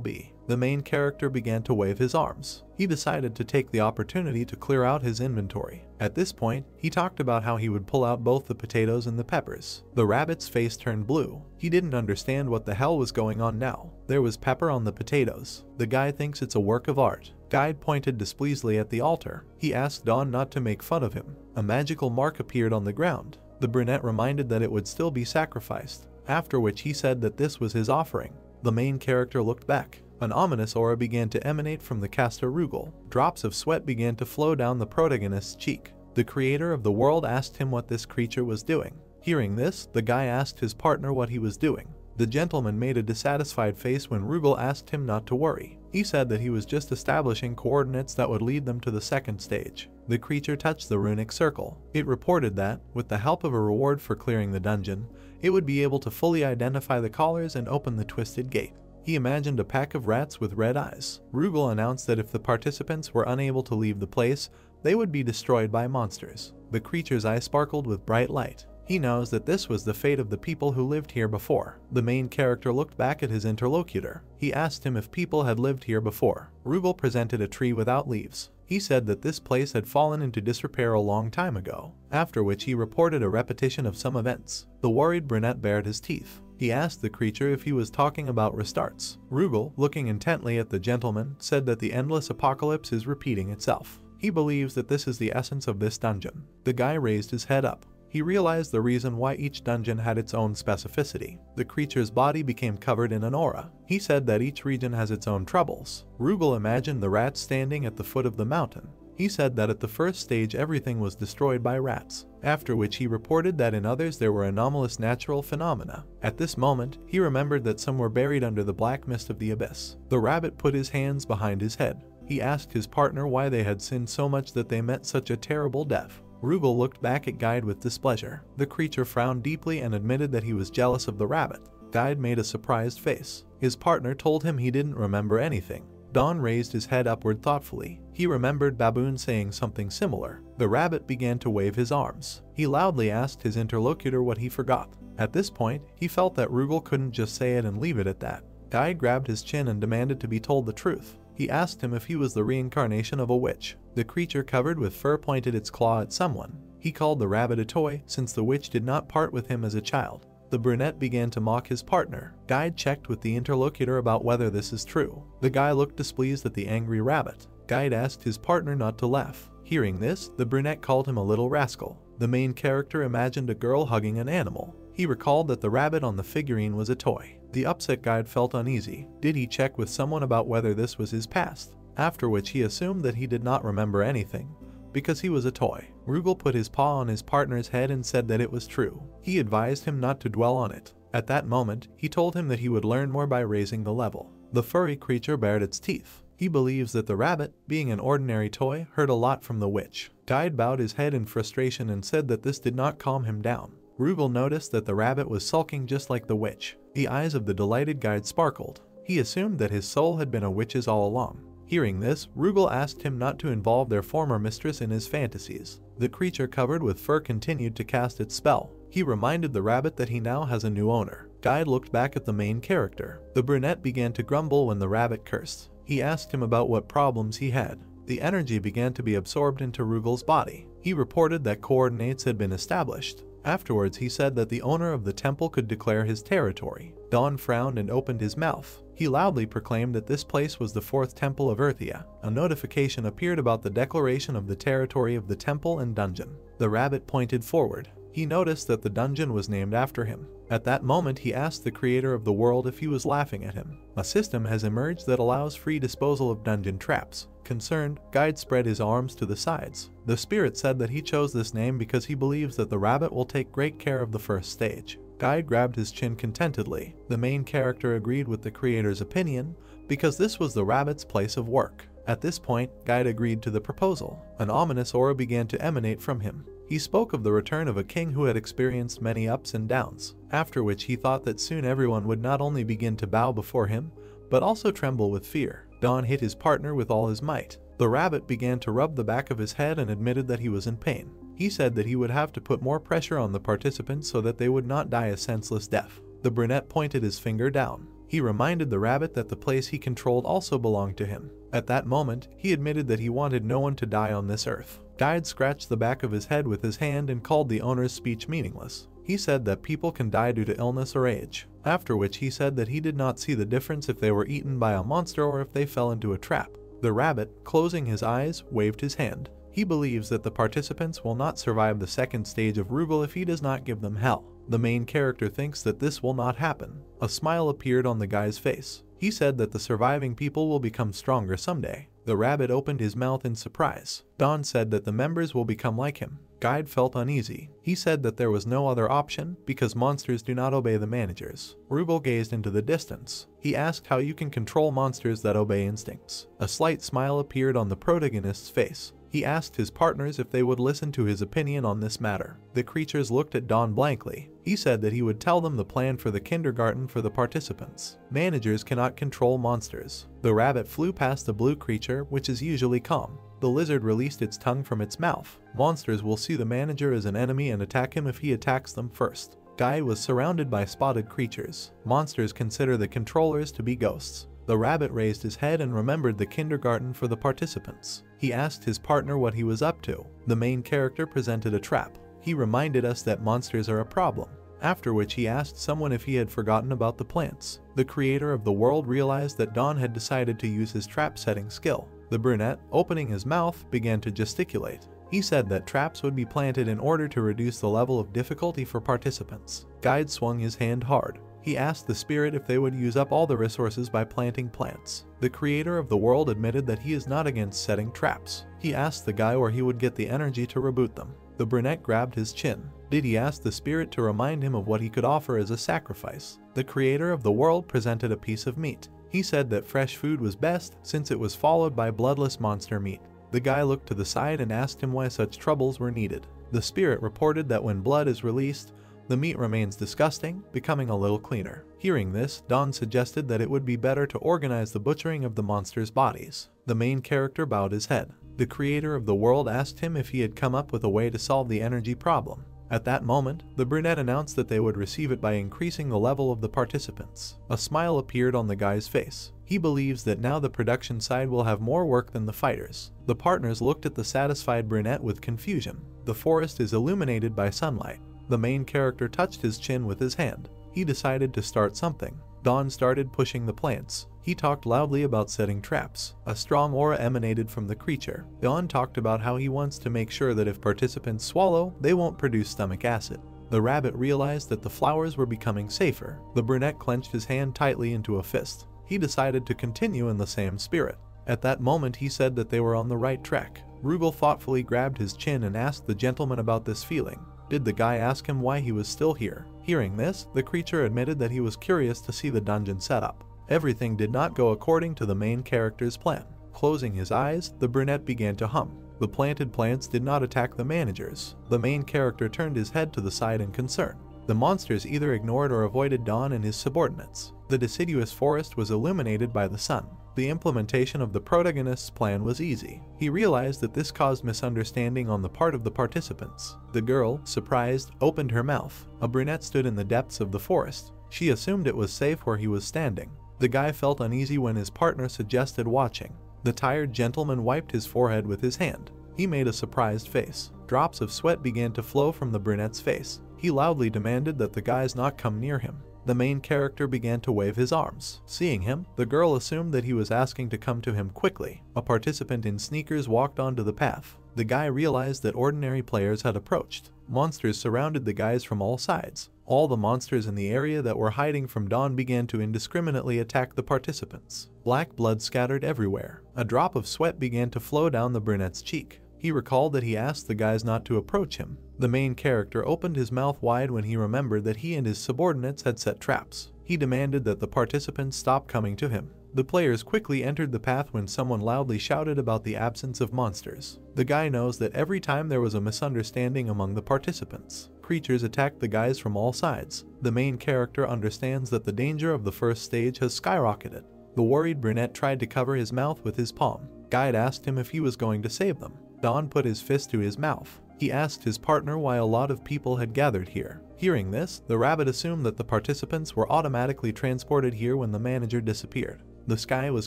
be. The main character began to wave his arms. He decided to take the opportunity to clear out his inventory. At this point, he talked about how he would pull out both the potatoes and the peppers. The rabbit's face turned blue. He didn't understand what the hell was going on now. There was pepper on the potatoes. The guy thinks it's a work of art. Guide pointed displeasingly at the altar. He asked Don not to make fun of him. A magical mark appeared on the ground. The brunette reminded that it would still be sacrificed, after which he said that this was his offering. The main character looked back. An ominous aura began to emanate from the caster Rugal. Drops of sweat began to flow down the protagonist's cheek. The creator of the world asked him what this creature was doing. Hearing this, the guy asked his partner what he was doing. The gentleman made a dissatisfied face when Rugal asked him not to worry. He said that he was just establishing coordinates that would lead them to the second stage. The creature touched the runic circle. It reported that, with the help of a reward for clearing the dungeon, it would be able to fully identify the callers and open the twisted gate. He imagined a pack of rats with red eyes. Rugal announced that if the participants were unable to leave the place, they would be destroyed by monsters. The creature's eyes sparkled with bright light. He knows that this was the fate of the people who lived here before. The main character looked back at his interlocutor. He asked him if people had lived here before. Rugal presented a tree without leaves. He said that this place had fallen into disrepair a long time ago, after which he reported a repetition of some events. The worried brunette bared his teeth. He asked the creature if he was talking about restarts. Rugal, looking intently at the gentleman, said that the endless apocalypse is repeating itself. He believes that this is the essence of this dungeon. The guy raised his head up. He realized the reason why each dungeon had its own specificity. The creature's body became covered in an aura. He said that each region has its own troubles. Rugal imagined the rats standing at the foot of the mountain. He said that at the first stage everything was destroyed by rats, after which he reported that in others there were anomalous natural phenomena. At this moment, he remembered that some were buried under the black mist of the abyss. The rabbit put his hands behind his head. He asked his partner why they had sinned so much that they met such a terrible death. Rugal looked back at Guide with displeasure. The creature frowned deeply and admitted that he was jealous of the rabbit. Guide made a surprised face. His partner told him he didn't remember anything. Don raised his head upward thoughtfully. He remembered Baboon saying something similar. The rabbit began to wave his arms. He loudly asked his interlocutor what he forgot. At this point, he felt that Rugal couldn't just say it and leave it at that. Guide grabbed his chin and demanded to be told the truth. He asked him if he was the reincarnation of a witch. The creature covered with fur pointed its claw at someone. He called the rabbit a toy since the witch did not part with him as a child. The brunette began to mock his partner. Guide checked with the interlocutor about whether this is true. The guy looked displeased at the angry rabbit. Guide asked his partner not to laugh. Hearing this, the brunette called him a little rascal. The main character imagined a girl hugging an animal. He recalled that the rabbit on the figurine was a toy. The upset Guide felt uneasy. Did he check with someone about whether this was his past? After which he assumed that he did not remember anything, because he was a toy. Rugal put his paw on his partner's head and said that it was true. He advised him not to dwell on it. At that moment, he told him that he would learn more by raising the level. The furry creature bared its teeth. He believes that the rabbit, being an ordinary toy, heard a lot from the witch. Guide bowed his head in frustration and said that this did not calm him down. Rugal noticed that the rabbit was sulking just like the witch. The eyes of the delighted Guide sparkled. He assumed that his soul had been a witch's all along. Hearing this, Rugal asked him not to involve their former mistress in his fantasies. The creature covered with fur continued to cast its spell. He reminded the rabbit that he now has a new owner. Guide looked back at the main character. The brunette began to grumble when the rabbit cursed. He asked him about what problems he had. The energy began to be absorbed into Rugal's body. He reported that coordinates had been established. Afterwards, he said that the owner of the temple could declare his territory. Don frowned and opened his mouth. He loudly proclaimed that this place was the fourth temple of Earthia. A notification appeared about the declaration of the territory of the temple and dungeon. The rabbit pointed forward. He noticed that the dungeon was named after him. At that moment, he asked the creator of the world if he was laughing at him. A system has emerged that allows free disposal of dungeon traps. Concerned, Guide spread his arms to the sides. The spirit said that he chose this name because he believes that the rabbit will take great care of the first stage. Guide grabbed his chin contentedly. The main character agreed with the creator's opinion because this was the rabbit's place of work. At this point, Guide agreed to the proposal. An ominous aura began to emanate from him. He spoke of the return of a king who had experienced many ups and downs, after which he thought that soon everyone would not only begin to bow before him, but also tremble with fear. Don hit his partner with all his might. The rabbit began to rub the back of his head and admitted that he was in pain. He said that he would have to put more pressure on the participants so that they would not die a senseless death. The brunette pointed his finger down. He reminded the rabbit that the place he controlled also belonged to him. At that moment, he admitted that he wanted no one to die on this earth. Guide scratched the back of his head with his hand and called the owner's speech meaningless. He said that people can die due to illness or age, after which he said that he did not see the difference if they were eaten by a monster or if they fell into a trap. The rabbit, closing his eyes, waved his hand. He believes that the participants will not survive the second stage of Rugal if he does not give them hell. The main character thinks that this will not happen. A smile appeared on the guy's face. He said that the surviving people will become stronger someday. The rabbit opened his mouth in surprise. Don said that the members will become like him. Guide felt uneasy. He said that there was no other option because monsters do not obey the managers. Rugal gazed into the distance. He asked how you can control monsters that obey instincts. A slight smile appeared on the protagonist's face. He asked his partners if they would listen to his opinion on this matter. The creatures looked at Don blankly. He said that he would tell them the plan for the kindergarten for the participants. Managers cannot control monsters. The rabbit flew past the blue creature, which is usually calm. The lizard released its tongue from its mouth. Monsters will see the manager as an enemy and attack him if he attacks them first. Guy was surrounded by spotted creatures. Monsters consider the controllers to be ghosts. The rabbit raised his head and remembered the kindergarten for the participants. He asked his partner what he was up to. The main character presented a trap. He reminded us that monsters are a problem, after which he asked someone if he had forgotten about the plants. The creator of the world realized that Don had decided to use his trap setting skill. The brunette, opening his mouth, began to gesticulate. He said that traps would be planted in order to reduce the level of difficulty for participants. Guide swung his hand hard. He asked the spirit if they would use up all the resources by planting plants. The creator of the world admitted that he is not against setting traps. He asked the guy where he would get the energy to reboot them. The brunette grabbed his chin. Did he ask the spirit to remind him of what he could offer as a sacrifice? The creator of the world presented a piece of meat. He said that fresh food was best since it was followed by bloodless monster meat. The guy looked to the side and asked him why such troubles were needed. The spirit reported that when blood is released, the meat remains disgusting, becoming a little cleaner. Hearing this, Dawn suggested that it would be better to organize the butchering of the monsters' bodies. The main character bowed his head. The creator of the world asked him if he had come up with a way to solve the energy problem. At that moment, the brunette announced that they would receive it by increasing the level of the participants. A smile appeared on the guy's face. He believes that now the production side will have more work than the fighters. The partners looked at the satisfied brunette with confusion. The forest is illuminated by sunlight. The main character touched his chin with his hand. He decided to start something. Dawn started pushing the plants. He talked loudly about setting traps. A strong aura emanated from the creature. Dawn talked about how he wants to make sure that if participants swallow, they won't produce stomach acid. The rabbit realized that the flowers were becoming safer. The brunette clenched his hand tightly into a fist. He decided to continue in the same spirit. At that moment he said that they were on the right track. Rugal thoughtfully grabbed his chin and asked the gentleman about this feeling. Did the guy ask him why he was still here? Hearing this, the creature admitted that he was curious to see the dungeon setup. Everything did not go according to the main character's plan. Closing his eyes, the brunette began to hum. The planted plants did not attack the managers. The main character turned his head to the side in concern. The monsters either ignored or avoided Dawn and his subordinates. The deciduous forest was illuminated by the sun. The implementation of the protagonist's plan was easy. He realized that this caused misunderstanding on the part of the participants. The girl, surprised, opened her mouth. A brunette stood in the depths of the forest. She assumed it was safe where he was standing. The guy felt uneasy when his partner suggested watching. The tired gentleman wiped his forehead with his hand. He made a surprised face. Drops of sweat began to flow from the brunette's face. He loudly demanded that the guys not come near him. The main character began to wave his arms. Seeing him, the girl assumed that he was asking to come to him quickly. A participant in sneakers walked onto the path. The guy realized that ordinary players had approached. Monsters surrounded the guys from all sides. All the monsters in the area that were hiding from Dawn began to indiscriminately attack the participants. Black blood scattered everywhere. A drop of sweat began to flow down the brunette's cheek. He recalled that he asked the guys not to approach him. The main character opened his mouth wide when he remembered that he and his subordinates had set traps. He demanded that the participants stop coming to him. The players quickly entered the path when someone loudly shouted about the absence of monsters. The guy knows that every time there was a misunderstanding among the participants, creatures attacked the guys from all sides. The main character understands that the danger of the first stage has skyrocketed. The worried brunette tried to cover his mouth with his palm. Guide asked him if he was going to save them. Dawn put his fist to his mouth. He asked his partner why a lot of people had gathered here. Hearing this, the rabbit assumed that the participants were automatically transported here when the manager disappeared. The sky was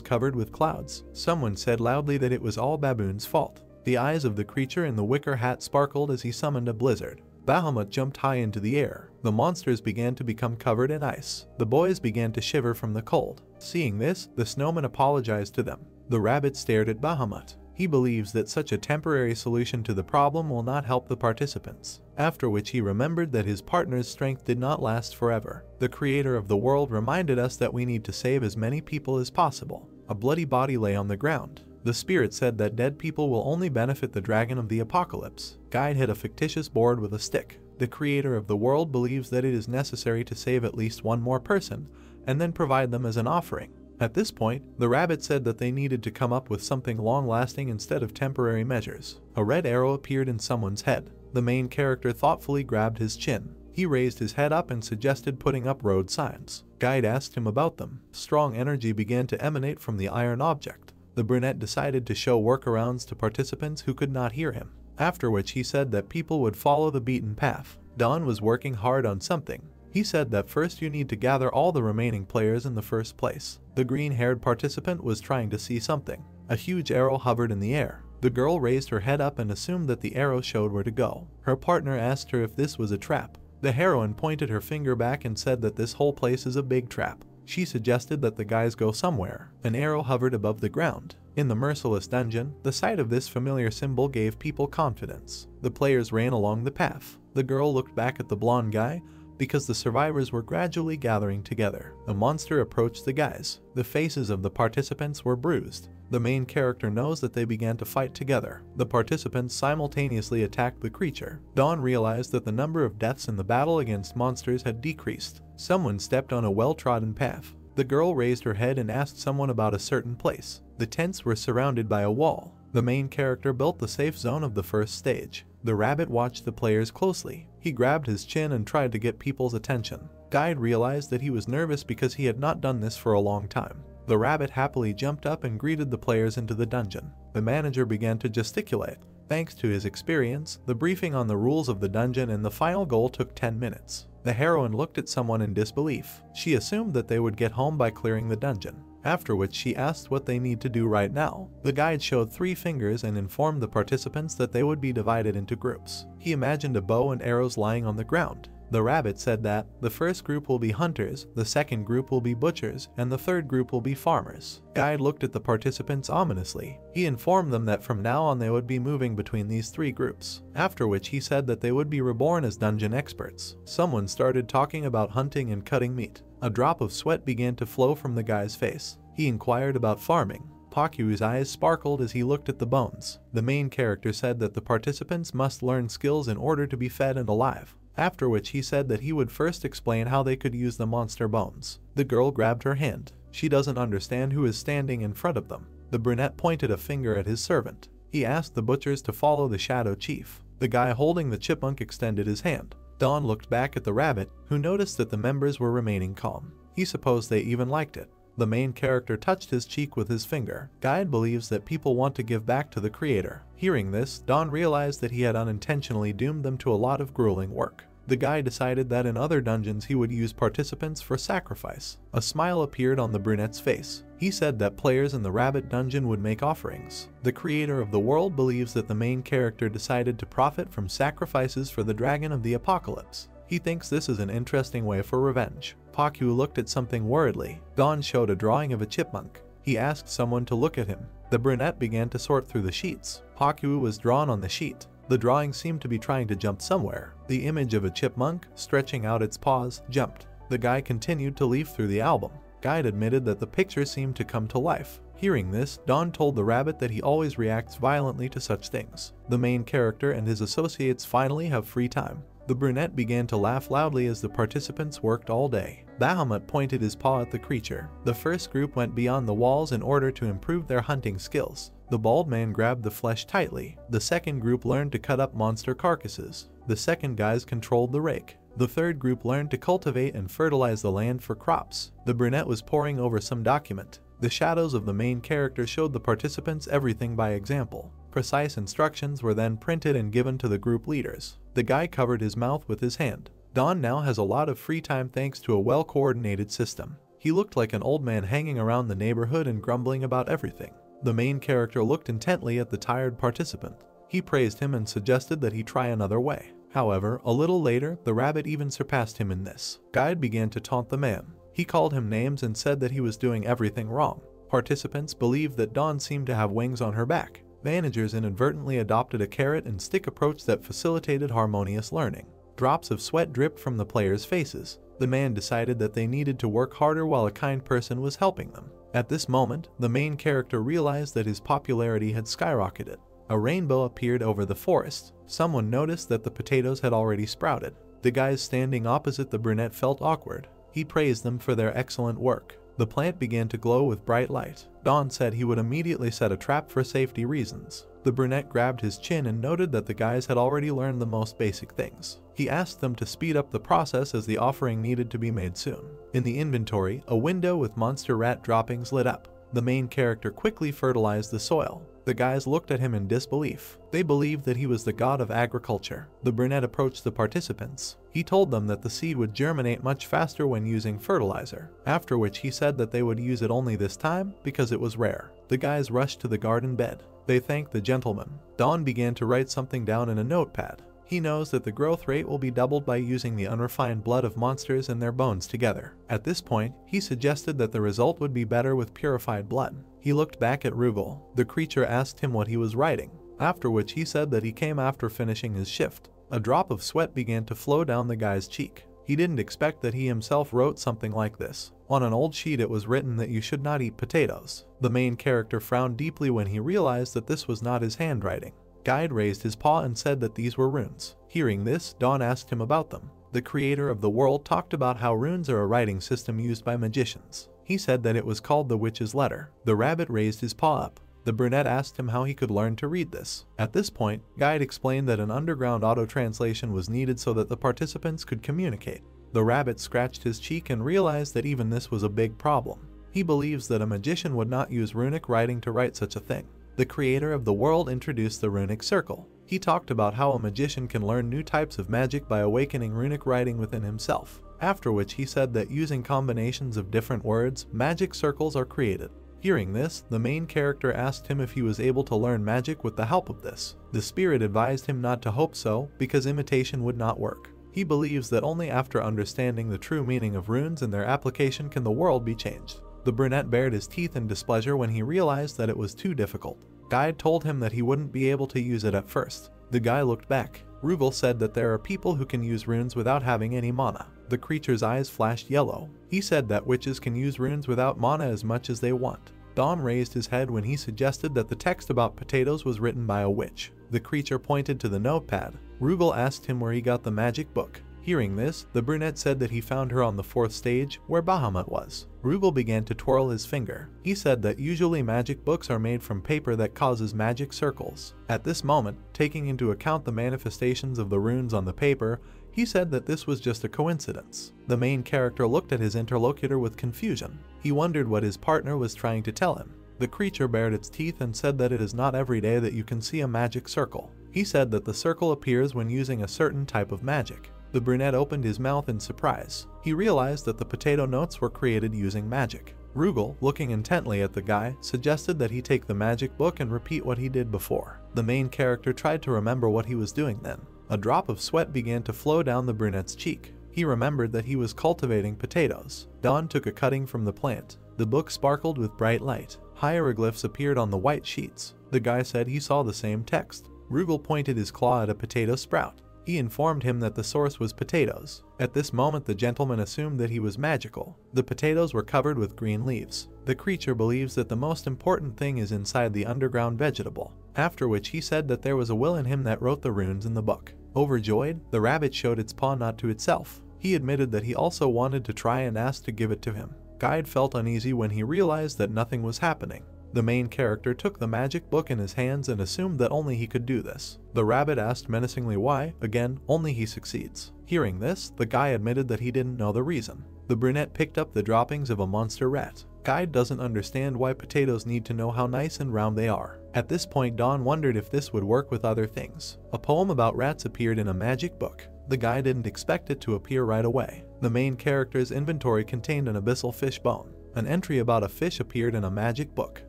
covered with clouds. Someone said loudly that it was all Baboon's fault. The eyes of the creature in the wicker hat sparkled as he summoned a blizzard. Bahamut jumped high into the air. The monsters began to become covered in ice. The boys began to shiver from the cold. Seeing this, the snowman apologized to them. The rabbit stared at Bahamut. He believes that such a temporary solution to the problem will not help the participants. After which he remembered that his partner's strength did not last forever. The creator of the world reminded us that we need to save as many people as possible. A bloody body lay on the ground. The spirit said that dead people will only benefit the dragon of the apocalypse. Guide hit a fictitious board with a stick. The creator of the world believes that it is necessary to save at least one more person, and then provide them as an offering. At this point, the rabbit said that they needed to come up with something long-lasting instead of temporary measures. A red arrow appeared in someone's head. The main character thoughtfully grabbed his chin. He raised his head up and suggested putting up road signs. Guide asked him about them. Strong energy began to emanate from the iron object. The brunette decided to show workarounds to participants who could not hear him. After which he said that people would follow the beaten path. Dawn was working hard on something. He said that first you need to gather all the remaining players in the first place. The green-haired participant was trying to see something. A huge arrow hovered in the air. The girl raised her head up and assumed that the arrow showed where to go. Her partner asked her if this was a trap. The heroine pointed her finger back and said that this whole place is a big trap. She suggested that the guys go somewhere. An arrow hovered above the ground. In the merciless dungeon, the sight of this familiar symbol gave people confidence. The players ran along the path. The girl looked back at the blonde guy, because the survivors were gradually gathering together. A monster approached the guys. The faces of the participants were bruised. The main character knows that they began to fight together. The participants simultaneously attacked the creature. Dawn realized that the number of deaths in the battle against monsters had decreased. Someone stepped on a well-trodden path. The girl raised her head and asked someone about a certain place. The tents were surrounded by a wall. The main character built the safe zone of the first stage. The rabbit watched the players closely. He grabbed his chin and tried to get people's attention. Guide realized that he was nervous because he had not done this for a long time. The rabbit happily jumped up and greeted the players into the dungeon. The manager began to gesticulate. Thanks to his experience, the briefing on the rules of the dungeon and the final goal took 10 minutes. The heroine looked at someone in disbelief. She assumed that they would get home by clearing the dungeon, after which she asked what they need to do right now. The guide showed 3 fingers and informed the participants that they would be divided into groups. He imagined a bow and arrows lying on the ground. The rabbit said that the first group will be hunters, the second group will be butchers, and the third group will be farmers. Guide looked at the participants ominously. He informed them that from now on they would be moving between these 3 groups, after which he said that they would be reborn as dungeon experts. Someone started talking about hunting and cutting meat. A drop of sweat began to flow from the guy's face. He inquired about farming. Pakyu's eyes sparkled as he looked at the bones. The main character said that the participants must learn skills in order to be fed and alive, after which he said that he would first explain how they could use the monster bones. The girl grabbed her hand. She doesn't understand who is standing in front of them. The brunette pointed a finger at his servant. He asked the butchers to follow the shadow chief. The guy holding the chipmunk extended his hand. Dawn looked back at the rabbit, who noticed that the members were remaining calm. He supposed they even liked it. The main character touched his cheek with his finger. Guide believes that people want to give back to the creator. Hearing this, Dawn realized that he had unintentionally doomed them to a lot of grueling work. The guy decided that in other dungeons he would use participants for sacrifice. A smile appeared on the brunette's face. He said that players in the rabbit dungeon would make offerings. The creator of the world believes that the main character decided to profit from sacrifices for the dragon of the apocalypse. He thinks this is an interesting way for revenge. Pakyu looked at something worriedly. Dawn showed a drawing of a chipmunk. He asked someone to look at him. The brunette began to sort through the sheets. Pakyu was drawn on the sheet. The drawing seemed to be trying to jump somewhere. The image of a chipmunk, stretching out its paws, jumped. The guy continued to leaf through the album. Guide admitted that the picture seemed to come to life. Hearing this, Dawn told the rabbit that he always reacts violently to such things. The main character and his associates finally have free time. The brunette began to laugh loudly as the participants worked all day. Bahamut pointed his paw at the creature. The first group went beyond the walls in order to improve their hunting skills. The bald man grabbed the flesh tightly. The second group learned to cut up monster carcasses. The second guys controlled the rake. The third group learned to cultivate and fertilize the land for crops. The brunette was poring over some document. The shadows of the main character showed the participants everything by example. Precise instructions were then printed and given to the group leaders. The guy covered his mouth with his hand. Dawn now has a lot of free time thanks to a well-coordinated system. He looked like an old man hanging around the neighborhood and grumbling about everything. The main character looked intently at the tired participant. He praised him and suggested that he try another way. However, a little later, the rabbit even surpassed him in this. Guide began to taunt the man. He called him names and said that he was doing everything wrong. Participants believed that Dawn seemed to have wings on her back. Managers inadvertently adopted a carrot and stick approach that facilitated harmonious learning. Drops of sweat dripped from the players' faces. The man decided that they needed to work harder while a kind person was helping them. At this moment, the main character realized that his popularity had skyrocketed. A rainbow appeared over the forest. Someone noticed that the potatoes had already sprouted. The guys standing opposite the brunette felt awkward. He praised them for their excellent work. The plant began to glow with bright light. Dawn said he would immediately set a trap for safety reasons. The brunette grabbed his chin and noted that the guys had already learned the most basic things. He asked them to speed up the process as the offering needed to be made soon. In the inventory, a window with monster rat droppings lit up. The main character quickly fertilized the soil. The guys looked at him in disbelief. They believed that he was the god of agriculture. The brunette approached the participants. He told them that the seed would germinate much faster when using fertilizer, after which he said that they would use it only this time because it was rare. The guys rushed to the garden bed. They thanked the gentleman. Dawn began to write something down in a notepad. He knows that the growth rate will be doubled by using the unrefined blood of monsters and their bones together. At this point, he suggested that the result would be better with purified blood. He looked back at Rugal. The creature asked him what he was writing, after which he said that he came after finishing his shift. A drop of sweat began to flow down the guy's cheek. He didn't expect that he himself wrote something like this. On an old sheet it was written that you should not eat potatoes. The main character frowned deeply when he realized that this was not his handwriting. Guide raised his paw and said that these were runes. Hearing this, Dawn asked him about them. The creator of the world talked about how runes are a writing system used by magicians. He said that it was called the witch's letter. The rabbit raised his paw up. The brunette asked him how he could learn to read this. At this point, Guide explained that an underground auto-translation was needed so that the participants could communicate. The rabbit scratched his cheek and realized that even this was a big problem. He believes that a magician would not use runic writing to write such a thing. The creator of the world introduced the runic circle. He talked about how a magician can learn new types of magic by awakening runic writing within himself. After which he said that using combinations of different words, magic circles are created. Hearing this, the main character asked him if he was able to learn magic with the help of this. The spirit advised him not to hope so, because imitation would not work. He believes that only after understanding the true meaning of runes and their application can the world be changed. The brunette bared his teeth in displeasure when he realized that it was too difficult. Guide told him that he wouldn't be able to use it at first. The guy looked back. Rugal said that there are people who can use runes without having any mana. The creature's eyes flashed yellow. He said that witches can use runes without mana as much as they want. Dawn raised his head when he suggested that the text about potatoes was written by a witch. The creature pointed to the notepad. Rugal asked him where he got the magic book. Hearing this, the brunette said that he found her on the 4th stage, where Bahamut was. Rugal began to twirl his finger. He said that usually magic books are made from paper that causes magic circles. At this moment, taking into account the manifestations of the runes on the paper, he said that this was just a coincidence. The main character looked at his interlocutor with confusion. He wondered what his partner was trying to tell him. The creature bared its teeth and said that it is not every day that you can see a magic circle. He said that the circle appears when using a certain type of magic. The brunette opened his mouth in surprise. He realized that the potato notes were created using magic. Rugal, looking intently at the guy, suggested that he take the magic book and repeat what he did before. The main character tried to remember what he was doing then. A drop of sweat began to flow down the brunette's cheek. He remembered that he was cultivating potatoes. Dawn took a cutting from the plant. The book sparkled with bright light. Hieroglyphs appeared on the white sheets. The guy said he saw the same text. Rugal pointed his claw at a potato sprout. He informed him that the source was potatoes. At this moment the gentleman assumed that he was magical. The potatoes were covered with green leaves. The creature believes that the most important thing is inside the underground vegetable. After which he said that there was a will in him that wrote the runes in the book. Overjoyed, the rabbit showed its paw not to itself. He admitted that he also wanted to try and asked to give it to him. Guide felt uneasy when he realized that nothing was happening. The main character took the magic book in his hands and assumed that only he could do this. The rabbit asked menacingly why, again, only he succeeds. Hearing this, the guy admitted that he didn't know the reason. The brunette picked up the droppings of a monster rat. Guide doesn't understand why potatoes need to know how nice and round they are. At this point Dawn wondered if this would work with other things. A poem about rats appeared in a magic book. The guy didn't expect it to appear right away. The main character's inventory contained an abyssal fish bone. An entry about a fish appeared in a magic book.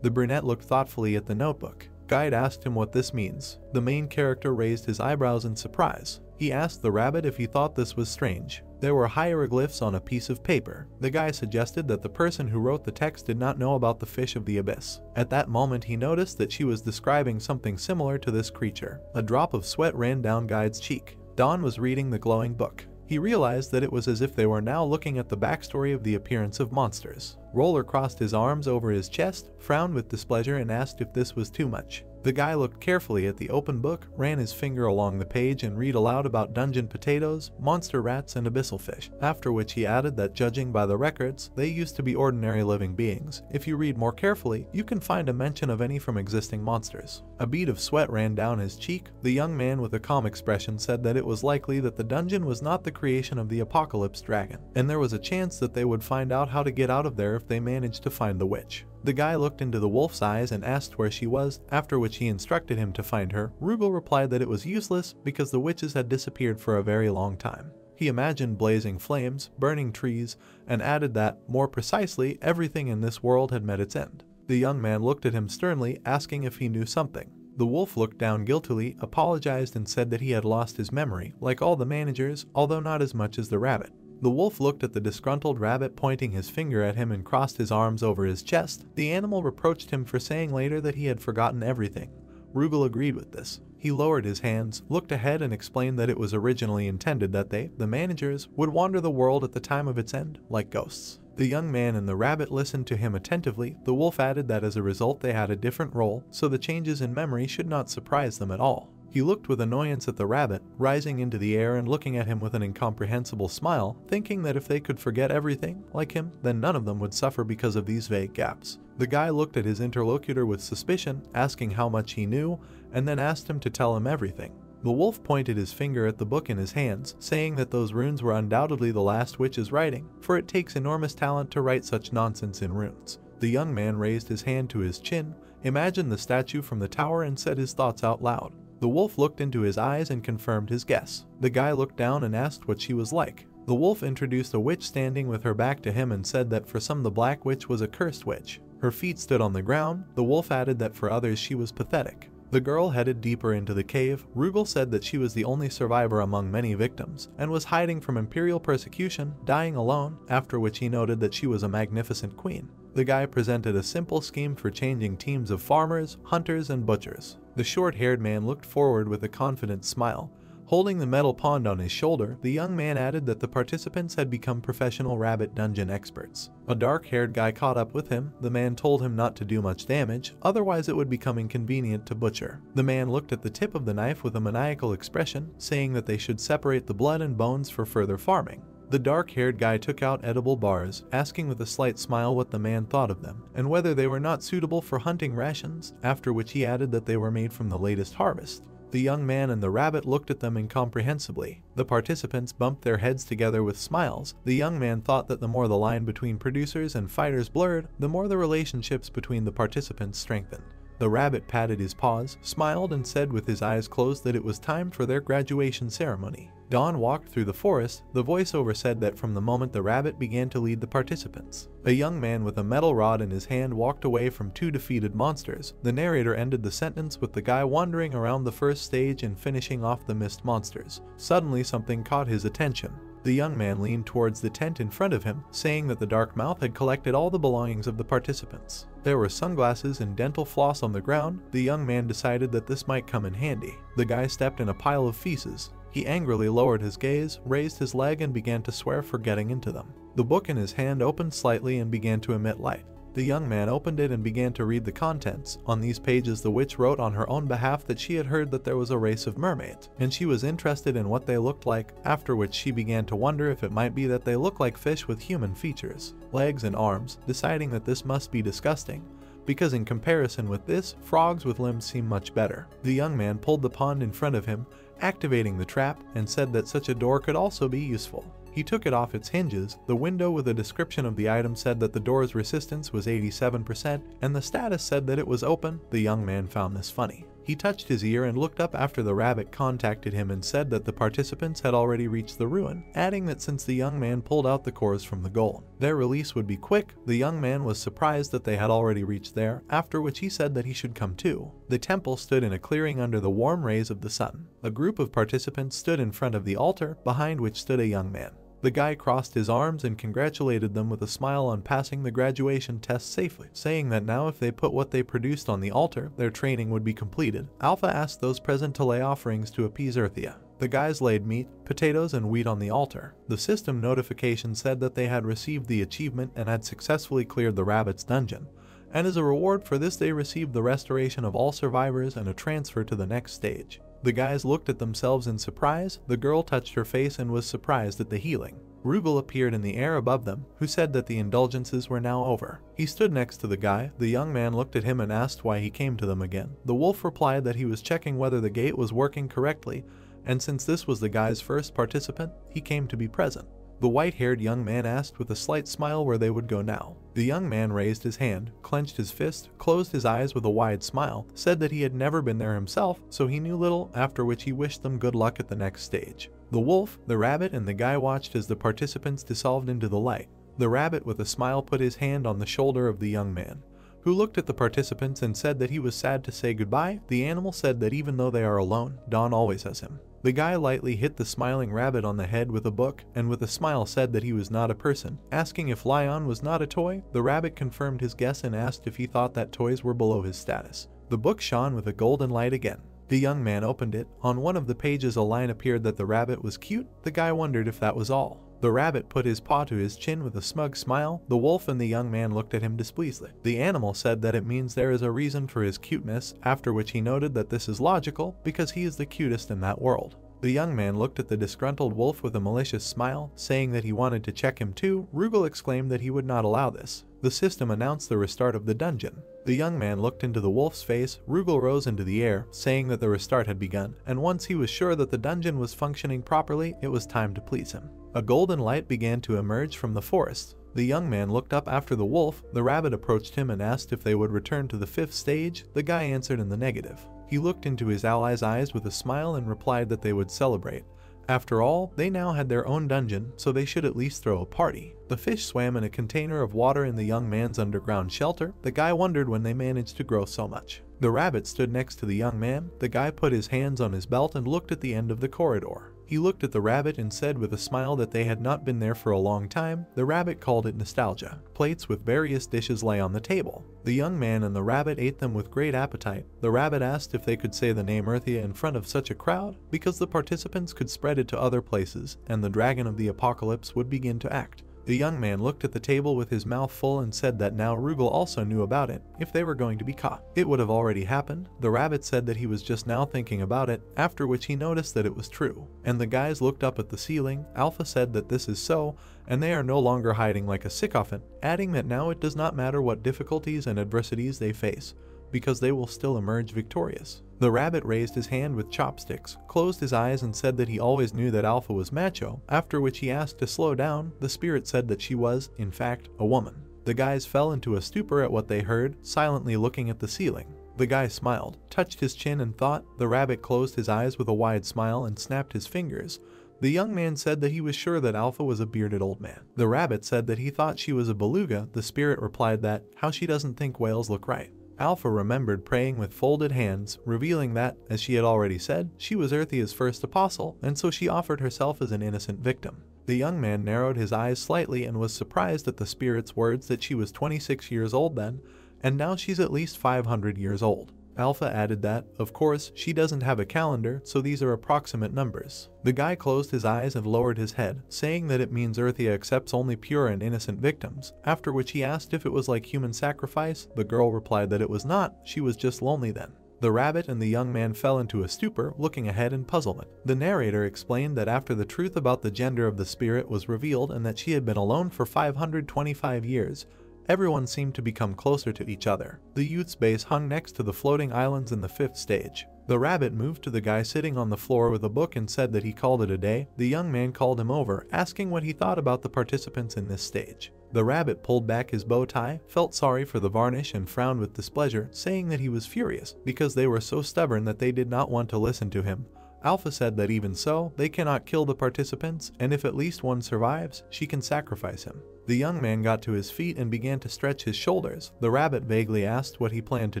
The brunette looked thoughtfully at the notebook. Guide asked him what this means. The main character raised his eyebrows in surprise. He asked the rabbit if he thought this was strange. There were hieroglyphs on a piece of paper. The guy suggested that the person who wrote the text did not know about the fish of the abyss. At that moment he noticed that she was describing something similar to this creature. A drop of sweat ran down Guide's cheek. Dawn was reading the glowing book. He realized that it was as if they were now looking at the backstory of the appearance of monsters. Roller crossed his arms over his chest, frowned with displeasure and asked if this was too much. The guy looked carefully at the open book, ran his finger along the page and read aloud about dungeon potatoes, monster rats and abyssal fish, after which he added that judging by the records, they used to be ordinary living beings. If you read more carefully, you can find a mention of any from existing monsters. A bead of sweat ran down his cheek. The young man with a calm expression said that it was likely that the dungeon was not the creation of the apocalypse dragon, and there was a chance that they would find out how to get out of there if they managed to find the witch. The guy looked into the wolf's eyes and asked where she was, after which he instructed him to find her. Rugal replied that it was useless because the witches had disappeared for a very long time. He imagined blazing flames, burning trees, and added that, more precisely, everything in this world had met its end. The young man looked at him sternly, asking if he knew something. The wolf looked down guiltily, apologized and said that he had lost his memory, like all the managers, although not as much as the rabbit. The wolf looked at the disgruntled rabbit, pointing his finger at him and crossed his arms over his chest. The animal reproached him for saying later that he had forgotten everything. Rugal agreed with this. He lowered his hands, looked ahead and explained that it was originally intended that they, the managers, would wander the world at the time of its end, like ghosts. The young man and the rabbit listened to him attentively. The wolf added that as a result they had a different role, so the changes in memory should not surprise them at all. He looked with annoyance at the rabbit, rising into the air and looking at him with an incomprehensible smile, thinking that if they could forget everything, like him, then none of them would suffer because of these vague gaps. The guy looked at his interlocutor with suspicion, asking how much he knew, and then asked him to tell him everything. The wolf pointed his finger at the book in his hands, saying that those runes were undoubtedly the last witch's writing, for it takes enormous talent to write such nonsense in runes. The young man raised his hand to his chin, imagined the statue from the tower and said his thoughts out loud. The wolf looked into his eyes and confirmed his guess. The guy looked down and asked what she was like. The wolf introduced a witch standing with her back to him and said that for some the black witch was a cursed witch. Her feet stood on the ground. The wolf added that for others she was pathetic. The girl headed deeper into the cave. Rugal said that she was the only survivor among many victims, and was hiding from imperial persecution, dying alone, after which he noted that she was a magnificent queen. The guy presented a simple scheme for changing teams of farmers, hunters, and butchers. The short-haired man looked forward with a confident smile. Holding the metal pond on his shoulder, the young man added that the participants had become professional rabbit dungeon experts. A dark-haired guy caught up with him. The man told him not to do much damage, otherwise it would become inconvenient to butcher. The man looked at the tip of the knife with a maniacal expression, saying that they should separate the blood and bones for further farming. The dark-haired guy took out edible bars, asking with a slight smile what the man thought of them, and whether they were not suitable for hunting rations, after which he added that they were made from the latest harvest. The young man and the rabbit looked at them incomprehensibly. The participants bumped their heads together with smiles. The young man thought that the more the line between producers and fighters blurred, the more the relationships between the participants strengthened. The rabbit patted his paws, smiled, and said with his eyes closed that it was time for their graduation ceremony. Dawn walked through the forest. The voiceover said that from the moment the rabbit began to lead the participants, a young man with a metal rod in his hand walked away from two defeated monsters. The narrator ended the sentence with the guy wandering around the first stage and finishing off the missed monsters. Suddenly something caught his attention. The young man leaned towards the tent in front of him, saying that the dark mouth had collected all the belongings of the participants. There were sunglasses and dental floss on the ground. The young man decided that this might come in handy. The guy stepped in a pile of feces. He angrily lowered his gaze, raised his leg, and began to swear for getting into them. The book in his hand opened slightly and began to emit light. The young man opened it and began to read the contents. On these pages the witch wrote on her own behalf that she had heard that there was a race of mermaids, and she was interested in what they looked like, after which she began to wonder if it might be that they look like fish with human features, legs and arms, deciding that this must be disgusting, because in comparison with this, frogs with limbs seem much better. The young man pulled the pond in front of him, activating the trap, and said that such a door could also be useful. He took it off its hinges. The window with a description of the item said that the door's resistance was 87%, and the status said that it was open. The young man found this funny. He touched his ear and looked up after the rabbit contacted him and said that the participants had already reached the ruin, adding that since the young man pulled out the cores from the gold, their release would be quick. The young man was surprised that they had already reached there, after which he said that he should come too. The temple stood in a clearing under the warm rays of the sun. A group of participants stood in front of the altar, behind which stood a young man. The guy crossed his arms and congratulated them with a smile on passing the graduation test safely, saying that now if they put what they produced on the altar, their training would be completed. Alpha asked those present to lay offerings to appease Earthia. The guys laid meat, potatoes, and wheat on the altar. The system notification said that they had received the achievement and had successfully cleared the rabbit's dungeon, and as a reward for this they received the restoration of all survivors and a transfer to the next stage. The guys looked at themselves in surprise. The girl touched her face and was surprised at the healing. Rugal appeared in the air above them, who said that the indulgences were now over. He stood next to the guy. The young man looked at him and asked why he came to them again. The wolf replied that he was checking whether the gate was working correctly, and since this was the guy's first participant, he came to be present. The white-haired young man asked with a slight smile where they would go now. The young man raised his hand, clenched his fist, closed his eyes with a wide smile, said that he had never been there himself, so he knew little, after which he wished them good luck at the next stage. The wolf, the rabbit, and the guy watched as the participants dissolved into the light. The rabbit with a smile put his hand on the shoulder of the young man, who looked at the participants and said that he was sad to say goodbye. The animal said that even though they are alone, Dawn always has him. The guy lightly hit the smiling rabbit on the head with a book, and with a smile said that he was not a person. Asking if lion was not a toy, the rabbit confirmed his guess and asked if he thought that toys were below his status. The book shone with a golden light again. The young man opened it. On one of the pages a line appeared that the rabbit was cute. The guy wondered if that was all. The rabbit put his paw to his chin with a smug smile. The wolf and the young man looked at him displeasedly. The animal said that it means there is a reason for his cuteness, after which he noted that this is logical because he is the cutest in that world. The young man looked at the disgruntled wolf with a malicious smile, saying that he wanted to check him too. Rugal exclaimed that he would not allow this. The system announced the restart of the dungeon. The young man looked into the wolf's face. Rugal rose into the air, saying that the restart had begun, and once he was sure that the dungeon was functioning properly, it was time to please him. A golden light began to emerge from the forest. The young man looked up after the wolf. The rabbit approached him and asked if they would return to the 5th stage. The guy answered in the negative. He looked into his ally's eyes with a smile and replied that they would celebrate. After all, they now had their own dungeon, so they should at least throw a party. The fish swam in a container of water in the young man's underground shelter. The guy wondered when they managed to grow so much. The rabbit stood next to the young man. The guy put his hands on his belt and looked at the end of the corridor. He looked at the rabbit and said with a smile that they had not been there for a long time. The rabbit called it nostalgia. Plates with various dishes lay on the table. The young man and the rabbit ate them with great appetite. The rabbit asked if they could say the name Earthia in front of such a crowd, because the participants could spread it to other places, and the dragon of the apocalypse would begin to act. The young man looked at the table with his mouth full and said that now Rugal also knew about it, if they were going to be caught. It would have already happened. The rabbit said that he was just now thinking about it, after which he noticed that it was true. And the guys looked up at the ceiling. Alpha said that this is so, and they are no longer hiding like a sycophant, adding that now it does not matter what difficulties and adversities they face, because they will still emerge victorious. The rabbit raised his hand with chopsticks, closed his eyes and said that he always knew that Alpha was macho, after which he asked to slow down. The spirit said that she was, in fact, a woman. The guys fell into a stupor at what they heard, silently looking at the ceiling. The guy smiled, touched his chin and thought. The rabbit closed his eyes with a wide smile and snapped his fingers. The young man said that he was sure that Alpha was a bearded old man. The rabbit said that he thought she was a beluga. The spirit replied that, how she doesn't think whales look right. Alpha remembered praying with folded hands, revealing that, as she had already said, she was Earthia's first apostle, and so she offered herself as an innocent victim. The young man narrowed his eyes slightly and was surprised at the spirit's words that she was 26 years old then, and now she's at least 500 years old. Alpha added that, of course, she doesn't have a calendar, so these are approximate numbers. The guy closed his eyes and lowered his head, saying that it means Earthia accepts only pure and innocent victims, after which he asked if it was like human sacrifice. The girl replied that it was not, she was just lonely then. The rabbit and the young man fell into a stupor, looking ahead in puzzlement. The narrator explained that after the truth about the gender of the spirit was revealed and that she had been alone for 525 years, everyone seemed to become closer to each other. The youth's base hung next to the floating islands in the 5th stage. The rabbit moved to the guy sitting on the floor with a book and said that he called it a day. The young man called him over, asking what he thought about the participants in this stage. The rabbit pulled back his bow tie, felt sorry for the varnish and frowned with displeasure, saying that he was furious because they were so stubborn that they did not want to listen to him. Alpha said that even so, they cannot kill the participants, and if at least one survives, she can sacrifice him. The young man got to his feet and began to stretch his shoulders. The rabbit vaguely asked what he planned to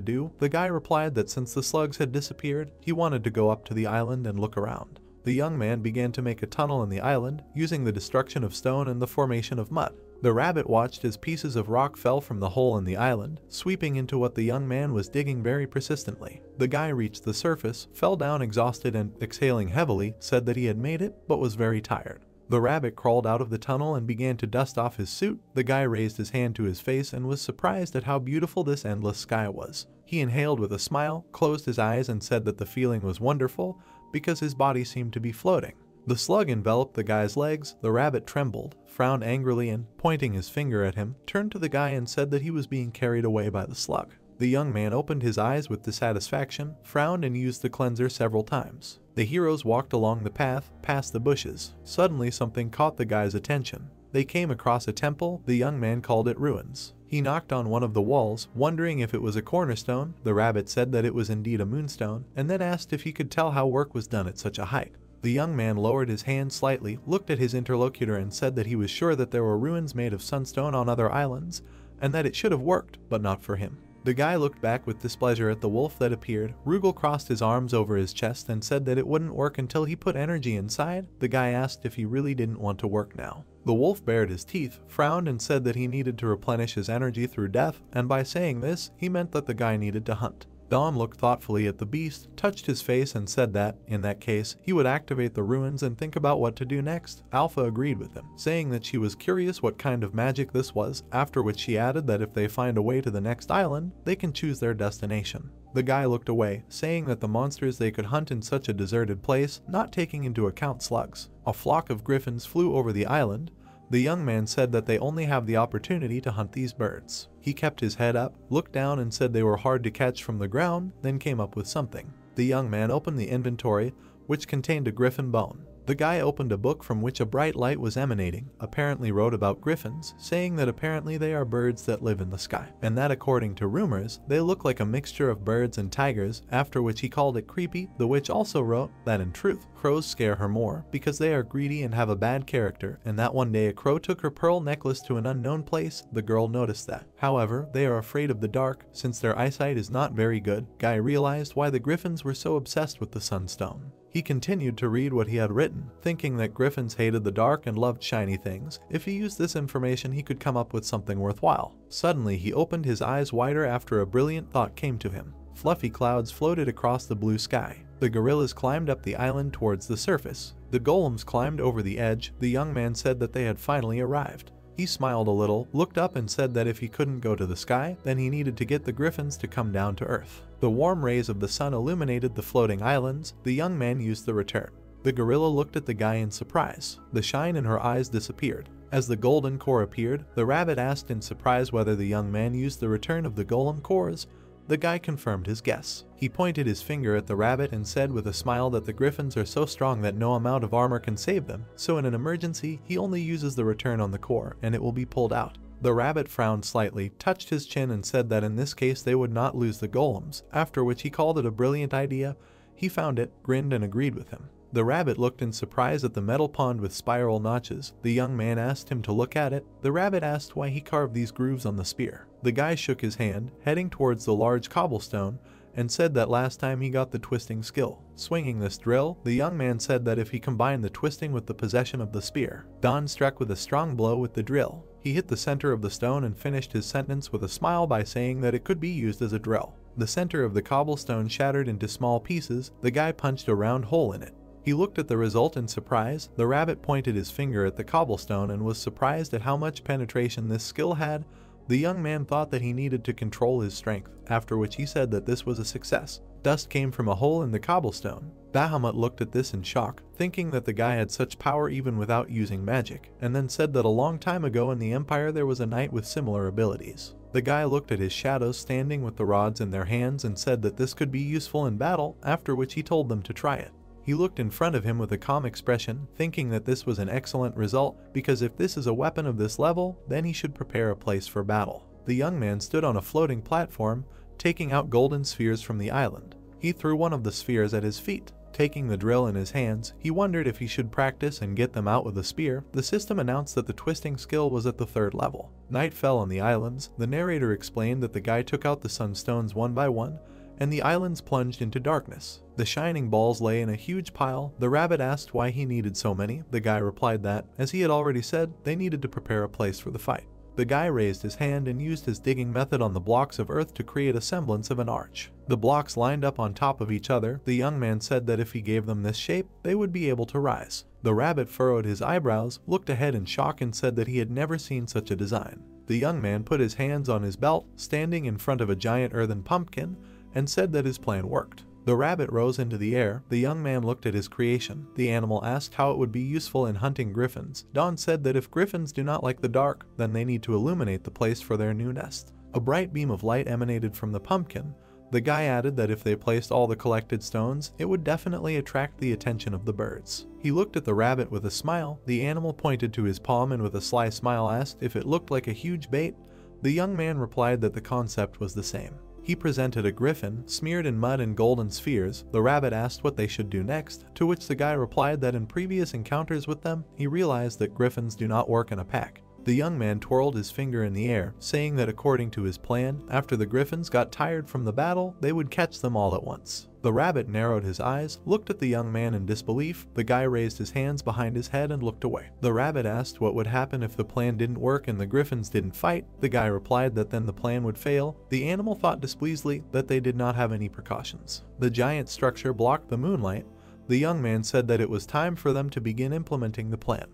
do. The guy replied that since the slugs had disappeared, he wanted to go up to the island and look around. The young man began to make a tunnel in the island, using the destruction of stone and the formation of mud. The rabbit watched as pieces of rock fell from the hole in the island, sweeping into what the young man was digging very persistently. The guy reached the surface, fell down exhausted and, exhaling heavily, said that he had made it, but was very tired. The rabbit crawled out of the tunnel and began to dust off his suit. The guy raised his hand to his face and was surprised at how beautiful this endless sky was. He inhaled with a smile, closed his eyes and said that the feeling was wonderful because his body seemed to be floating. The slug enveloped the guy's legs. The rabbit trembled, frowned angrily and, pointing his finger at him, turned to the guy and said that he was being carried away by the slug. The young man opened his eyes with dissatisfaction, frowned and used the cleanser several times. The heroes walked along the path, past the bushes. Suddenly something caught the guy's attention. They came across a temple. The young man called it ruins. He knocked on one of the walls, wondering if it was a cornerstone. The rabbit said that it was indeed a moonstone, and then asked if he could tell how work was done at such a height. The young man lowered his hand slightly, looked at his interlocutor and said that he was sure that there were ruins made of sunstone on other islands, and that it should have worked, but not for him. The guy looked back with displeasure at the wolf that appeared. Rugal crossed his arms over his chest and said that it wouldn't work until he put energy inside. The guy asked if he really didn't want to work now. The wolf bared his teeth, frowned and said that he needed to replenish his energy through death, and by saying this, he meant that the guy needed to hunt. Don looked thoughtfully at the beast, touched his face and said that, in that case, he would activate the ruins and think about what to do next. Alpha agreed with him, saying that she was curious what kind of magic this was, after which she added that if they find a way to the next island, they can choose their destination. The guy looked away, saying that the monsters they could hunt in such a deserted place, not taking into account slugs. A flock of griffins flew over the island. The young man said that they only have the opportunity to hunt these birds. He kept his head up, looked down and said they were hard to catch from the ground, then came up with something. The young man opened the inventory, which contained a griffin bone. The guy opened a book from which a bright light was emanating, apparently wrote about griffins, saying that apparently they are birds that live in the sky, and that according to rumors, they look like a mixture of birds and tigers, after which he called it creepy. The witch also wrote that in truth, crows scare her more because they are greedy and have a bad character, and that one day a crow took her pearl necklace to an unknown place. The girl noticed that. However, they are afraid of the dark, since their eyesight is not very good. Guy realized why the griffins were so obsessed with the sunstone. He continued to read what he had written, thinking that griffins hated the dark and loved shiny things. If he used this information, he could come up with something worthwhile. Suddenly, he opened his eyes wider after a brilliant thought came to him. Fluffy clouds floated across the blue sky. The gorillas climbed up the island towards the surface. The golems climbed over the edge. The young man said that they had finally arrived. He smiled a little, looked up and said that if he couldn't go to the sky, then he needed to get the griffins to come down to earth. The warm rays of the sun illuminated the floating islands. The young man used the return. The gorilla looked at the guy in surprise. The shine in her eyes disappeared. As the golden core appeared, the rabbit asked in surprise whether the young man used the return of the golem cores. The guy confirmed his guess. He pointed his finger at the rabbit and said with a smile that the griffins are so strong that no amount of armor can save them, so in an emergency, he only uses the return on the core and it will be pulled out. The rabbit frowned slightly, touched his chin and said that in this case they would not lose the golems, after which he called it a brilliant idea. He found it, grinned and agreed with him. The rabbit looked in surprise at the metal pond with spiral notches. The young man asked him to look at it. The rabbit asked why he carved these grooves on the spear. The guy shook his hand, heading towards the large cobblestone, and said that last time he got the twisting skill. Swinging this drill, the young man said that if he combined the twisting with the possession of the spear. Don struck with a strong blow with the drill. He hit the center of the stone and finished his sentence with a smile by saying that it could be used as a drill. The center of the cobblestone shattered into small pieces. The guy punched a round hole in it. He looked at the result in surprise. The rabbit pointed his finger at the cobblestone and was surprised at how much penetration this skill had. The young man thought that he needed to control his strength, after which he said that this was a success. Dust came from a hole in the cobblestone. Bahamut looked at this in shock, thinking that the guy had such power even without using magic, and then said that a long time ago in the Empire there was a knight with similar abilities. The guy looked at his shadows standing with the rods in their hands and said that this could be useful in battle, after which he told them to try it. He looked in front of him with a calm expression, thinking that this was an excellent result, because if this is a weapon of this level, then he should prepare a place for battle. The young man stood on a floating platform, taking out golden spheres from the island. He threw one of the spheres at his feet. Taking the drill in his hands, he wondered if he should practice and get them out with a spear. The system announced that the twisting skill was at the 3rd level. Night fell on the islands. The narrator explained that the guy took out the sunstones one by one, and the islands plunged into darkness. The shining balls lay in a huge pile. The rabbit asked why he needed so many. The guy replied that, as he had already said, they needed to prepare a place for the fight. The guy raised his hand and used his digging method on the blocks of earth to create a semblance of an arch. The blocks lined up on top of each other. The young man said that if he gave them this shape, they would be able to rise. The rabbit furrowed his eyebrows, looked ahead in shock and said that he had never seen such a design. The young man put his hands on his belt, standing in front of a giant earthen pumpkin, and said that his plan worked. The rabbit rose into the air. The young man looked at his creation. The animal asked how it would be useful in hunting griffins. Don said that if griffins do not like the dark, then they need to illuminate the place for their new nest. A bright beam of light emanated from the pumpkin. The guy added that if they placed all the collected stones, it would definitely attract the attention of the birds. He looked at the rabbit with a smile. The animal pointed to his palm and with a sly smile asked if it looked like a huge bait. The young man replied that the concept was the same. He presented a griffin, smeared in mud and golden spheres. The rabbit asked what they should do next, to which the guy replied that in previous encounters with them, he realized that griffins do not work in a pack. The young man twirled his finger in the air, saying that according to his plan, after the griffins got tired from the battle, they would catch them all at once. The rabbit narrowed his eyes, looked at the young man in disbelief. The guy raised his hands behind his head and looked away. The rabbit asked what would happen if the plan didn't work and the griffins didn't fight. The guy replied that then the plan would fail. The animal thought displeasedly that they did not have any precautions. The giant structure blocked the moonlight. The young man said that it was time for them to begin implementing the plan.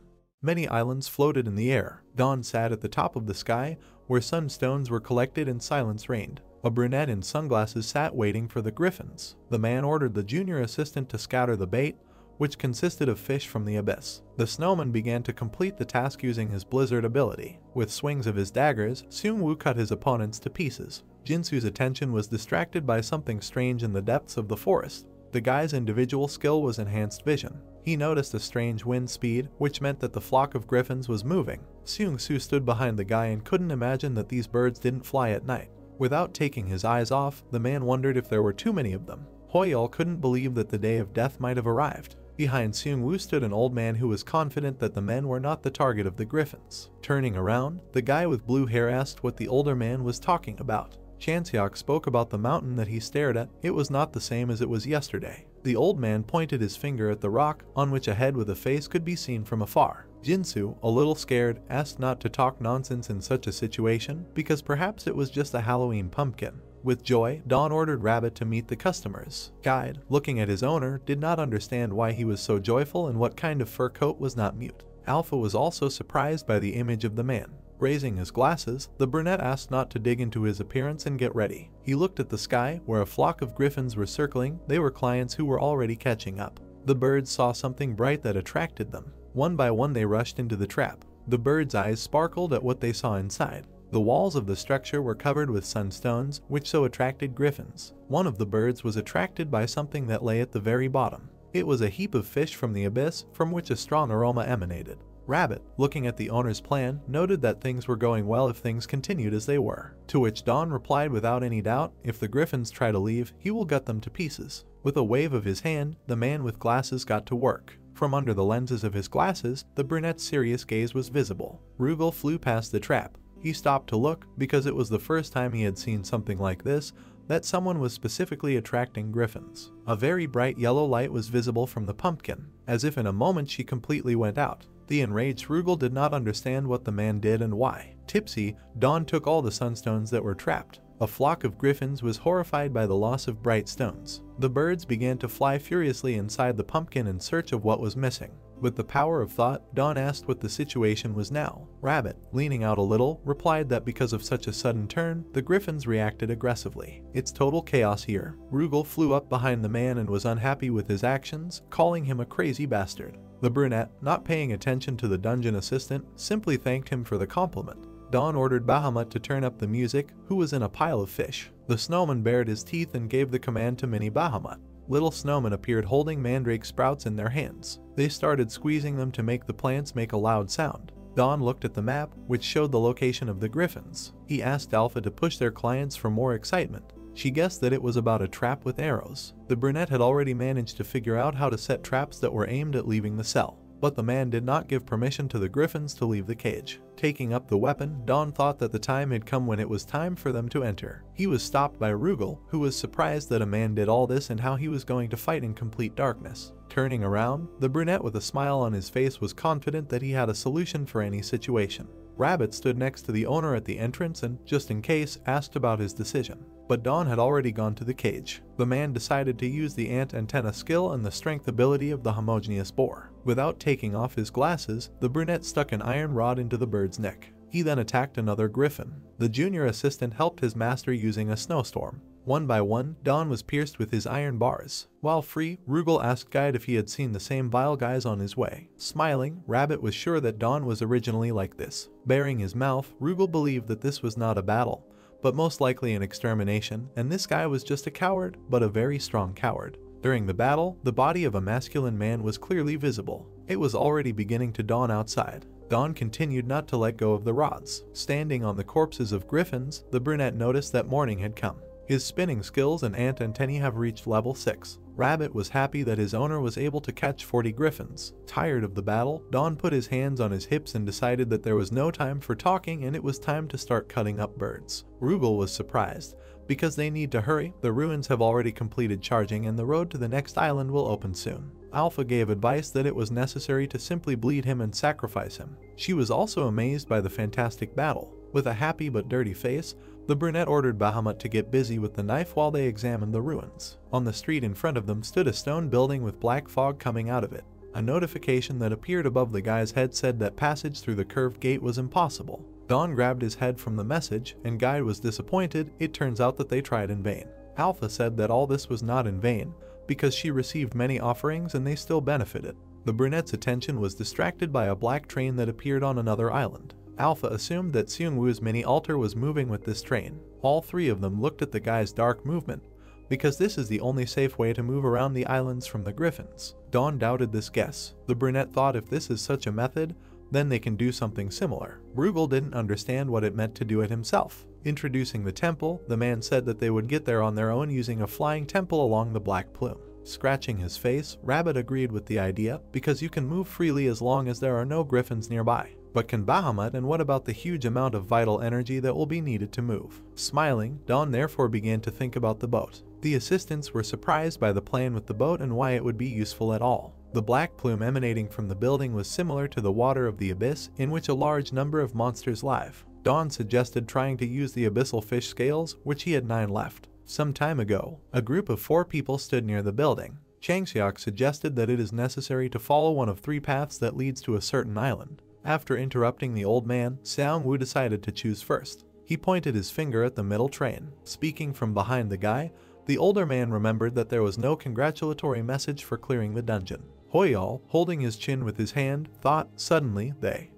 Many islands floated in the air. Dawn sat at the top of the sky, where sunstones were collected and silence reigned. A brunette in sunglasses sat waiting for the griffins. The man ordered the junior assistant to scatter the bait, which consisted of fish from the abyss. The snowman began to complete the task using his blizzard ability. With swings of his daggers, Seung-woo cut his opponents to pieces. Jinsu's attention was distracted by something strange in the depths of the forest. The guy's individual skill was enhanced vision. He noticed a strange wind speed, which meant that the flock of griffins was moving. Seung-soo stood behind the guy and couldn't imagine that these birds didn't fly at night. Without taking his eyes off, the man wondered if there were too many of them. Hoyeol couldn't believe that the day of death might have arrived. Behind Seung-woo stood an old man who was confident that the men were not the target of the griffins. Turning around, the guy with blue hair asked what the older man was talking about. Chanseok spoke about the mountain that he stared at. It was not the same as it was yesterday. The old man pointed his finger at the rock, on which a head with a face could be seen from afar. Jinsu, a little scared, asked not to talk nonsense in such a situation, because perhaps it was just a Halloween pumpkin. With joy, Dawn ordered Rabbit to meet the customers. Guide, looking at his owner, did not understand why he was so joyful and what kind of fur coat was not mute. Alpha was also surprised by the image of the man. Raising his glasses, the brunette asked not to dig into his appearance and get ready. He looked at the sky, where a flock of griffins were circling. They were clients who were already catching up. The birds saw something bright that attracted them. One by one they rushed into the trap. The birds' eyes sparkled at what they saw inside. The walls of the structure were covered with sunstones, which so attracted griffins. One of the birds was attracted by something that lay at the very bottom. It was a heap of fish from the abyss, from which a strong aroma emanated. Rabbit, looking at the owner's plan, noted that things were going well if things continued as they were. To which Dawn replied without any doubt, if the griffins try to leave, he will gut them to pieces. With a wave of his hand, the man with glasses got to work. From under the lenses of his glasses, the brunette's serious gaze was visible. Rugal flew past the trap. He stopped to look, because it was the first time he had seen something like this, that someone was specifically attracting griffins. A very bright yellow light was visible from the pumpkin, as if in a moment she completely went out. The enraged Rugal did not understand what the man did and why. Tipsy, Dawn took all the sunstones that were trapped. A flock of griffins was horrified by the loss of bright stones. The birds began to fly furiously inside the pumpkin in search of what was missing. With the power of thought, Dawn asked what the situation was now. Rabbit, leaning out a little, replied that because of such a sudden turn, the griffins reacted aggressively. It's total chaos here. Rugal flew up behind the man and was unhappy with his actions, calling him a crazy bastard. The brunette, not paying attention to the dungeon assistant, simply thanked him for the compliment. Dawn ordered Bahamut to turn up the music, who was in a pile of fish. The snowman bared his teeth and gave the command to Mini Bahamut. Little snowmen appeared holding mandrake sprouts in their hands. They started squeezing them to make the plants make a loud sound. Dawn looked at the map, which showed the location of the griffins. He asked Alpha to push their clients for more excitement. She guessed that it was about a trap with arrows. The brunette had already managed to figure out how to set traps that were aimed at leaving the cell. But the man did not give permission to the griffins to leave the cage. Taking up the weapon, Dawn thought that the time had come when it was time for them to enter. He was stopped by Rugal, who was surprised that a man did all this and how he was going to fight in complete darkness. Turning around, the brunette with a smile on his face was confident that he had a solution for any situation. Rabbit stood next to the owner at the entrance and, just in case, asked about his decision. But Dawn had already gone to the cage. The man decided to use the ant antenna skill and the strength ability of the homogeneous boar. Without taking off his glasses, the brunette stuck an iron rod into the bird's neck. He then attacked another griffin. The junior assistant helped his master using a snowstorm. One by one, Dawn was pierced with his iron bars. While free, Rugal asked Guide if he had seen the same vile guys on his way. Smiling, Rabbit was sure that Dawn was originally like this. Baring his mouth, Rugal believed that this was not a battle, but most likely an extermination, and this guy was just a coward, but a very strong coward. During the battle, the body of a masculine man was clearly visible. It was already beginning to dawn outside. Dawn continued not to let go of the rods. Standing on the corpses of griffins, the brunette noticed that morning had come. His spinning skills and ant antennae have reached level 6. Rabbit was happy that his owner was able to catch 40 griffins. Tired of the battle, Don put his hands on his hips and decided that there was no time for talking and it was time to start cutting up birds. Rugal was surprised, because they need to hurry. The ruins have already completed charging and the road to the next island will open soon. Alpha gave advice that it was necessary to simply bleed him and sacrifice him. She was also amazed by the fantastic battle. With a happy but dirty face, the brunette ordered Bahamut to get busy with the knife while they examined the ruins. On the street in front of them stood a stone building with black fog coming out of it. A notification that appeared above the guy's head said that passage through the curved gate was impossible. Don grabbed his head from the message, and Guy was disappointed. It turns out that they tried in vain. Alpha said that all this was not in vain, because she received many offerings and they still benefited. The brunette's attention was distracted by a black train that appeared on another island. Alpha assumed that Seungwoo's mini altar was moving with this train. All three of them looked at the guy's dark movement, because this is the only safe way to move around the islands from the griffins. Dawn doubted this guess. The brunette thought if this is such a method, then they can do something similar. Rugal didn't understand what it meant to do it himself. Introducing the temple, the man said that they would get there on their own using a flying temple along the black plume. Scratching his face, Rabbit agreed with the idea, because you can move freely as long as there are no griffins nearby. But can Bahamut, and what about the huge amount of vital energy that will be needed to move? Smiling, Dawn therefore began to think about the boat. The assistants were surprised by the plan with the boat and why it would be useful at all. The black plume emanating from the building was similar to the water of the abyss, in which a large number of monsters live. Dawn suggested trying to use the abyssal fish scales, which he had 9 left. Some time ago, a group of 4 people stood near the building. Changxiok suggested that it is necessary to follow one of 3 paths that leads to a certain island. After interrupting the old man, Seungwoo decided to choose first. He pointed his finger at the middle train. Speaking from behind the guy, the older man remembered that there was no congratulatory message for clearing the dungeon. Hoyal, holding his chin with his hand, thought, suddenly,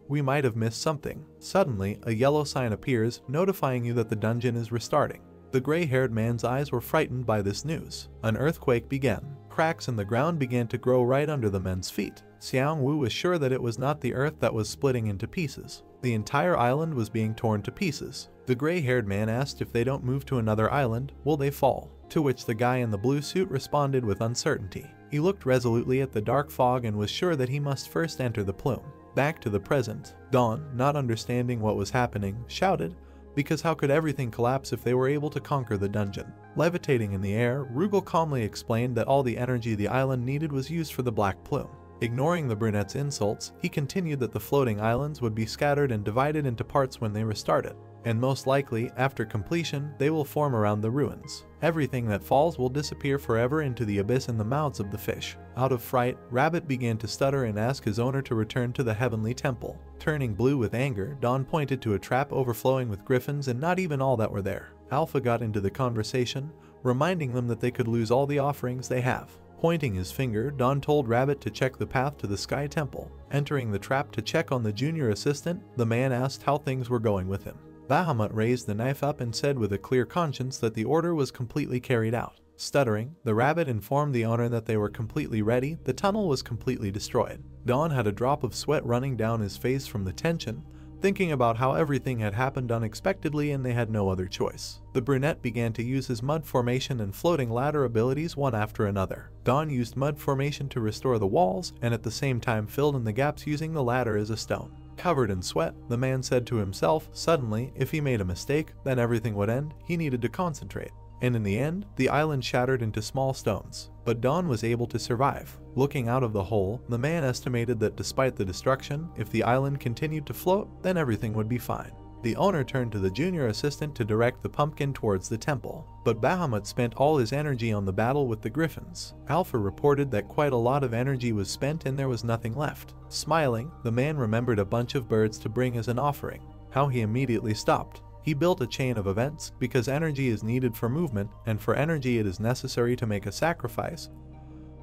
we might have missed something. Suddenly, a yellow sign appears, notifying you that the dungeon is restarting. The gray-haired man's eyes were frightened by this news. An earthquake began. Cracks in the ground began to grow right under the men's feet. Seungwoo was sure that it was not the earth that was splitting into pieces. The entire island was being torn to pieces. The gray-haired man asked if they don't move to another island, will they fall? To which the guy in the blue suit responded with uncertainty. He looked resolutely at the dark fog and was sure that he must first enter the plume. Back to the present, Dawn, not understanding what was happening, shouted, because how could everything collapse if they were able to conquer the dungeon? Levitating in the air, Rugal calmly explained that all the energy the island needed was used for the black plume. Ignoring the brunette's insults, he continued that the floating islands would be scattered and divided into parts when they restarted, and most likely, after completion, they will form around the ruins. Everything that falls will disappear forever into the abyss in the mouths of the fish. Out of fright, Rabbit began to stutter and ask his owner to return to the heavenly temple. Turning blue with anger, Dawn pointed to a trap overflowing with griffins and not even all that were there. Alpha got into the conversation, reminding them that they could lose all the offerings they have. Pointing his finger, Dawn told Rabbit to check the path to the Sky Temple. Entering the trap to check on the junior assistant, the man asked how things were going with him. Bahamut raised the knife up and said with a clear conscience that the order was completely carried out. Stuttering, the rabbit informed the owner that they were completely ready. The tunnel was completely destroyed. Dawn had a drop of sweat running down his face from the tension, thinking about how everything had happened unexpectedly and they had no other choice. The brunette began to use his mud formation and floating ladder abilities one after another. Dawn used mud formation to restore the walls and at the same time filled in the gaps using the ladder as a stone. Covered in sweat, the man said to himself, suddenly, if he made a mistake, then everything would end. He needed to concentrate. And in the end, the island shattered into small stones. But Dawn was able to survive. Looking out of the hole, the man estimated that despite the destruction, if the island continued to float, then everything would be fine. The owner turned to the junior assistant to direct the pumpkin towards the temple, but Bahamut spent all his energy on the battle with the griffins. Alpha reported that quite a lot of energy was spent and there was nothing left. Smiling, the man remembered a bunch of birds to bring as an offering. How he immediately stopped. He built a chain of events because energy is needed for movement, and for energy it is necessary to make a sacrifice.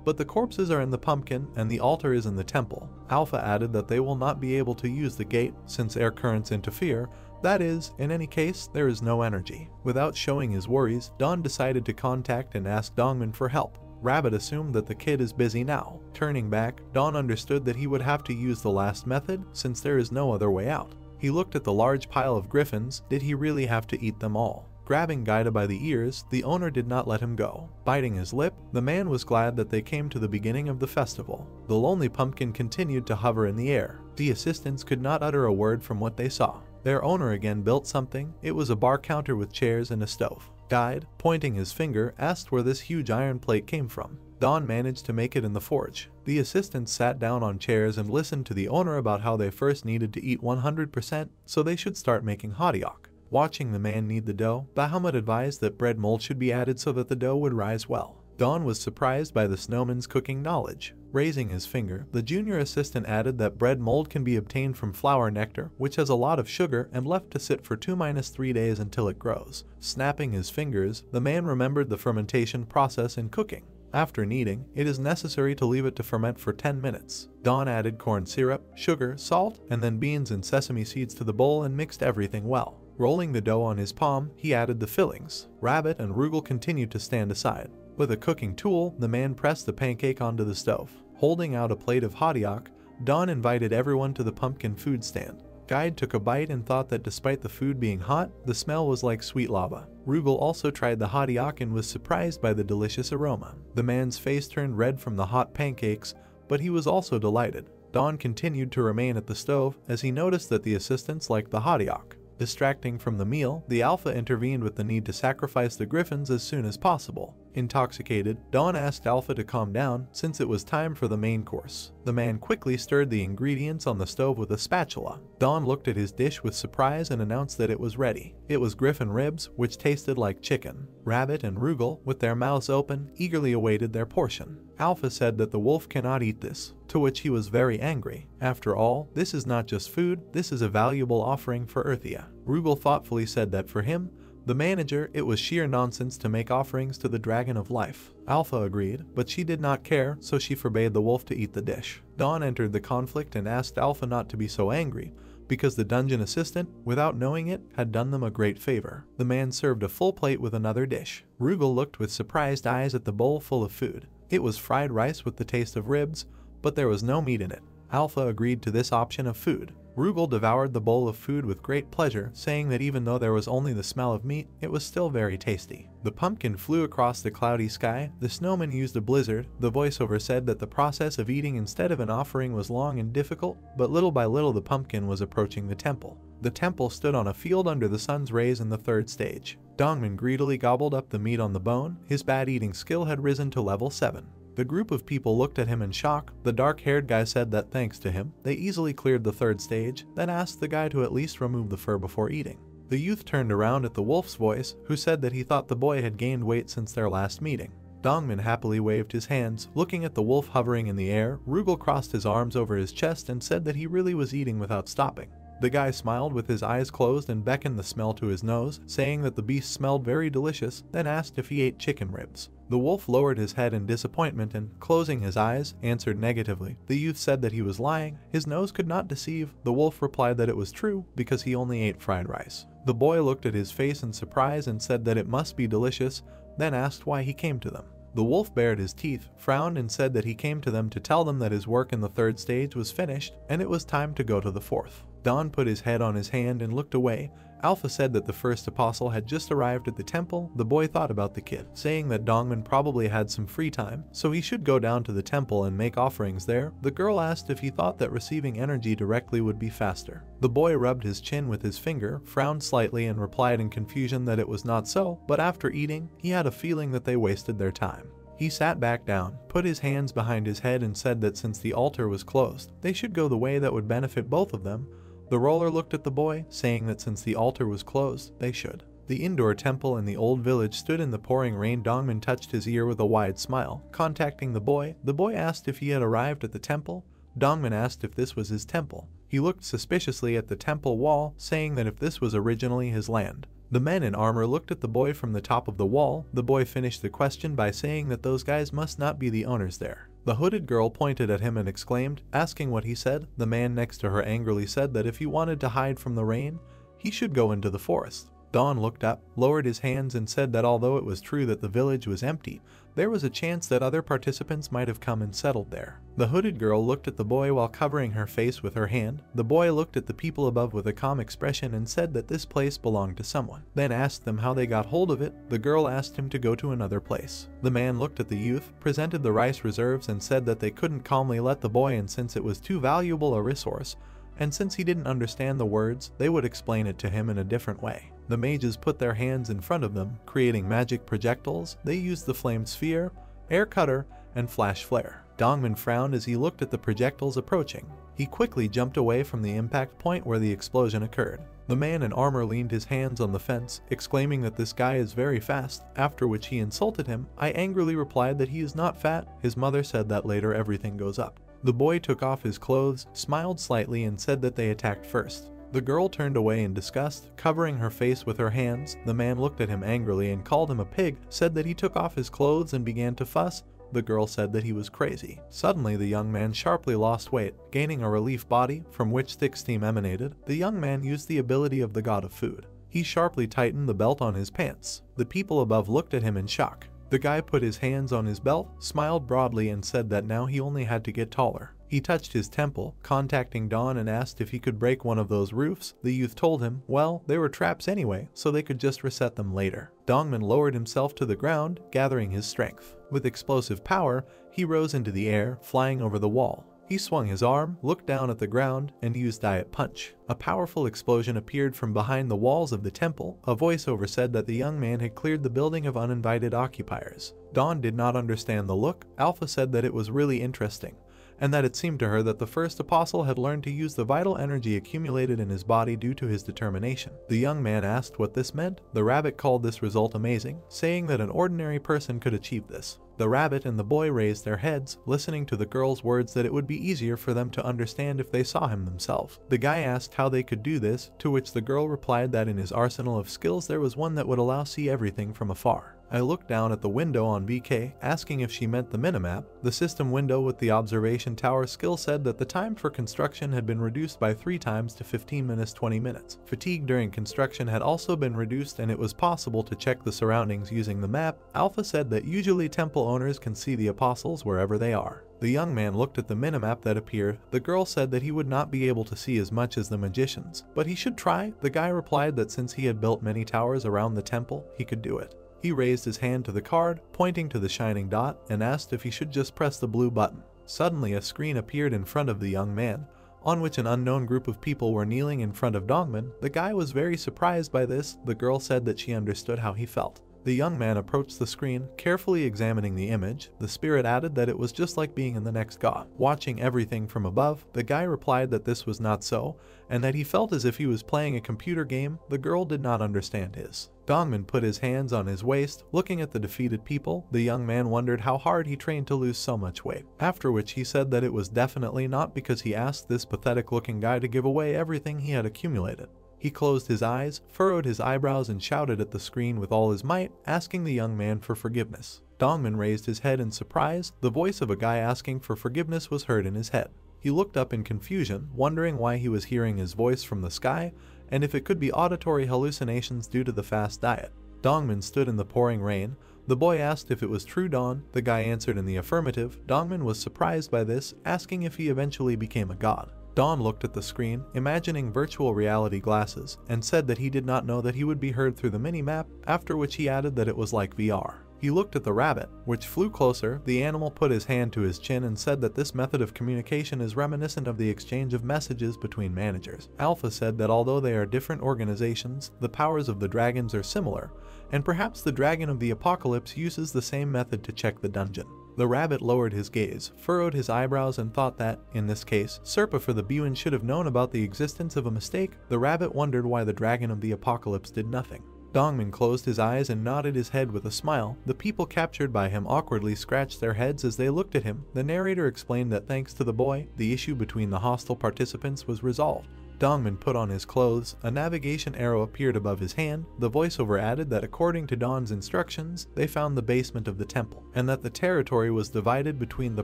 But the corpses are in the pumpkin and the altar is in the temple. Alpha added that they will not be able to use the gate since air currents interfere. That is, in any case, there is no energy. Without showing his worries, Dawn decided to contact and ask Dongman for help. Rabbit assumed that the kid is busy now. Turning back, Dawn understood that he would have to use the last method since there is no other way out. He looked at the large pile of griffins. Did he really have to eat them all? Grabbing Gaida by the ears, the owner did not let him go. Biting his lip, the man was glad that they came to the beginning of the festival. The lonely pumpkin continued to hover in the air. The assistants could not utter a word from what they saw. Their owner again built something. It was a bar counter with chairs and a stove. Guide, pointing his finger, asked where this huge iron plate came from. Don managed to make it in the forge. The assistants sat down on chairs and listened to the owner about how they first needed to eat 100%, so they should start making hotteok. Watching the man knead the dough, Bahamut advised that bread mold should be added so that the dough would rise well. Don was surprised by the snowman's cooking knowledge. Raising his finger, the junior assistant added that bread mold can be obtained from flour nectar, which has a lot of sugar, and left to sit for 2-3 days until it grows. Snapping his fingers, the man remembered the fermentation process in cooking. After kneading, it is necessary to leave it to ferment for 10 minutes. Don added corn syrup, sugar, salt, and then beans and sesame seeds to the bowl and mixed everything well. Rolling the dough on his palm, he added the fillings. Rabbit and Rugal continued to stand aside. With a cooking tool, the man pressed the pancake onto the stove. Holding out a plate of hotteok, Don invited everyone to the pumpkin food stand. Guide took a bite and thought that despite the food being hot, the smell was like sweet lava. Rugal also tried the hotteok and was surprised by the delicious aroma. The man's face turned red from the hot pancakes, but he was also delighted. Don continued to remain at the stove as he noticed that the assistants liked the hotteok. Distracting from the meal, the Alpha intervened with the need to sacrifice the griffins as soon as possible. Intoxicated, Don asked Alpha to calm down since it was time for the main course. The man quickly stirred the ingredients on the stove with a spatula. Don looked at his dish with surprise and announced that it was ready. It was griffin ribs, which tasted like chicken. Rabbit and Rugal, with their mouths open, eagerly awaited their portion. Alpha said that the wolf cannot eat this, to which he was very angry. After all, this is not just food, this is a valuable offering for Earthia. Rugal thoughtfully said that for him, the manager, it was sheer nonsense to make offerings to the Dragon of Life. Alpha agreed, but she did not care, so she forbade the wolf to eat the dish. Don entered the conflict and asked Alpha not to be so angry, because the dungeon assistant, without knowing it, had done them a great favor. The man served a full plate with another dish. Rugal looked with surprised eyes at the bowl full of food. It was fried rice with the taste of ribs, but there was no meat in it. Alpha agreed to this option of food. Rugal devoured the bowl of food with great pleasure, saying that even though there was only the smell of meat, it was still very tasty. The pumpkin flew across the cloudy sky. The snowman used a blizzard. The voiceover said that the process of eating instead of an offering was long and difficult, but little by little the pumpkin was approaching the temple. The temple stood on a field under the sun's rays in the third stage. Dongman greedily gobbled up the meat on the bone. His bad eating skill had risen to level 7. The group of people looked at him in shock. The dark-haired guy said that thanks to him, they easily cleared the third stage, then asked the guy to at least remove the fur before eating. The youth turned around at the wolf's voice, who said that he thought the boy had gained weight since their last meeting. Dongman happily waved his hands, looking at the wolf hovering in the air. Rugal crossed his arms over his chest and said that he really was eating without stopping. The guy smiled with his eyes closed and beckoned the smell to his nose, saying that the beast smelled very delicious, then asked if he ate chicken ribs. The wolf lowered his head in disappointment and, closing his eyes, answered negatively. The youth said that he was lying. His nose could not deceive. The wolf replied that it was true because he only ate fried rice. The boy looked at his face in surprise and said that it must be delicious, then asked why he came to them. The wolf bared his teeth, frowned, and said that he came to them to tell them that his work in the third stage was finished and it was time to go to the fourth. Don put his head on his hand and looked away. Alpha said that the first apostle had just arrived at the temple. The boy thought about the kid, saying that Dongman probably had some free time, so he should go down to the temple and make offerings there. The girl asked if he thought that receiving energy directly would be faster. The boy rubbed his chin with his finger, frowned slightly, and replied in confusion that it was not so, but after eating, he had a feeling that they wasted their time. He sat back down, put his hands behind his head, and said that since the altar was closed, they should go the way that would benefit both of them. The roller looked at the boy, saying that since the altar was closed, they should. The indoor temple in the old village stood in the pouring rain. Dongman touched his ear with a wide smile. Contacting the boy asked if he had arrived at the temple. Dongman asked if this was his temple. He looked suspiciously at the temple wall, saying that if this was originally his land. The men in armor looked at the boy from the top of the wall. The boy finished the question by saying that those guys must not be the owners there. The hooded girl pointed at him and exclaimed, asking what he said. The man next to her angrily said that if he wanted to hide from the rain, he should go into the forest. Don looked up, lowered his hands and said that although it was true that the village was empty, there was a chance that other participants might have come and settled there. The hooded girl looked at the boy while covering her face with her hand. The boy looked at the people above with a calm expression and said that this place belonged to someone, then asked them how they got hold of it. The girl asked him to go to another place. The man looked at the youth, presented the rice reserves and said that they couldn't calmly let the boy in since it was too valuable a resource, and since he didn't understand the words, they would explain it to him in a different way. The mages put their hands in front of them, creating magic projectiles. They used the flame sphere, air cutter, and flash flare. Dongman frowned as he looked at the projectiles approaching. He quickly jumped away from the impact point where the explosion occurred. The man in armor leaned his hands on the fence, exclaiming that this guy is very fast, after which he insulted him. I angrily replied that he is not fat. His mother said that later everything goes up. The boy took off his clothes, smiled slightly and said that they attacked first. The girl turned away in disgust, covering her face with her hands. The man looked at him angrily and called him a pig, said that he took off his clothes and began to fuss. The girl said that he was crazy. Suddenly the young man sharply lost weight, gaining a relief body from which thick steam emanated. The young man used the ability of the god of food. He sharply tightened the belt on his pants. The people above looked at him in shock. The guy put his hands on his belt, smiled broadly and said that now he only had to get taller. He touched his temple, contacting Dawn and asked if he could break one of those roofs. The youth told him, well, they were traps anyway, so they could just reset them later. Dongman lowered himself to the ground, gathering his strength. With explosive power, he rose into the air, flying over the wall. He swung his arm, looked down at the ground, and used Diet Punch. A powerful explosion appeared from behind the walls of the temple. A voiceover said that the young man had cleared the building of uninvited occupiers. Dawn did not understand the look. Alpha said that it was really interesting, and that it seemed to her that the first apostle had learned to use the vital energy accumulated in his body due to his determination. The young man asked what this meant. The rabbit called this result amazing, saying that an ordinary person could achieve this. The rabbit and the boy raised their heads, listening to the girl's words that it would be easier for them to understand if they saw him themselves. The guy asked how they could do this, to which the girl replied that in his arsenal of skills there was one that would allow see everything from afar. I looked down at the window on BK, asking if she meant the minimap. The system window with the observation tower skill said that the time for construction had been reduced by 3 times to 15 minutes 20 minutes. Fatigue during construction had also been reduced and it was possible to check the surroundings using the map. Alpha said that usually temple owners can see the apostles wherever they are. The young man looked at the minimap that appeared. The girl said that he would not be able to see as much as the magicians, but he should try. The guy replied that since he had built many towers around the temple, he could do it. He raised his hand to the card, pointing to the shining dot, and asked if he should just press the blue button. Suddenly a screen appeared in front of the young man, on which an unknown group of people were kneeling in front of Dongman. The guy was very surprised by this. The girl said that she understood how he felt. The young man approached the screen, carefully examining the image. The spirit added that it was just like being in the next god, watching everything from above. The guy replied that this was not so, and that he felt as if he was playing a computer game. The girl did not understand his. Dongman put his hands on his waist, looking at the defeated people. The young man wondered how hard he trained to lose so much weight, after which he said that it was definitely not because he asked this pathetic-looking guy to give away everything he had accumulated. He closed his eyes, furrowed his eyebrows and shouted at the screen with all his might, asking the young man for forgiveness. Dongman raised his head in surprise. The voice of a guy asking for forgiveness was heard in his head. He looked up in confusion, wondering why he was hearing his voice from the sky, and if it could be auditory hallucinations due to the fast diet. Dongman stood in the pouring rain. The boy asked if it was true Dawn. The guy answered in the affirmative. Dongman was surprised by this, asking if he eventually became a god. Dawn looked at the screen, imagining virtual reality glasses, and said that he did not know that he would be heard through the mini-map, after which he added that it was like VR. He looked at the rabbit, which flew closer. The animal put his hand to his chin and said that this method of communication is reminiscent of the exchange of messages between managers. Alpha said that although they are different organizations, the powers of the dragons are similar, and perhaps the dragon of the apocalypse uses the same method to check the dungeon. The rabbit lowered his gaze, furrowed his eyebrows and thought that, in this case, Serpa for the Buin should have known about the existence of a mistake. The rabbit wondered why the dragon of the apocalypse did nothing. Dongman closed his eyes and nodded his head with a smile. The people captured by him awkwardly scratched their heads as they looked at him. The narrator explained that thanks to the boy, the issue between the hostile participants was resolved. Dongmin put on his clothes, a navigation arrow appeared above his hand. The voiceover added that according to Dawn's instructions, they found the basement of the temple, and that the territory was divided between the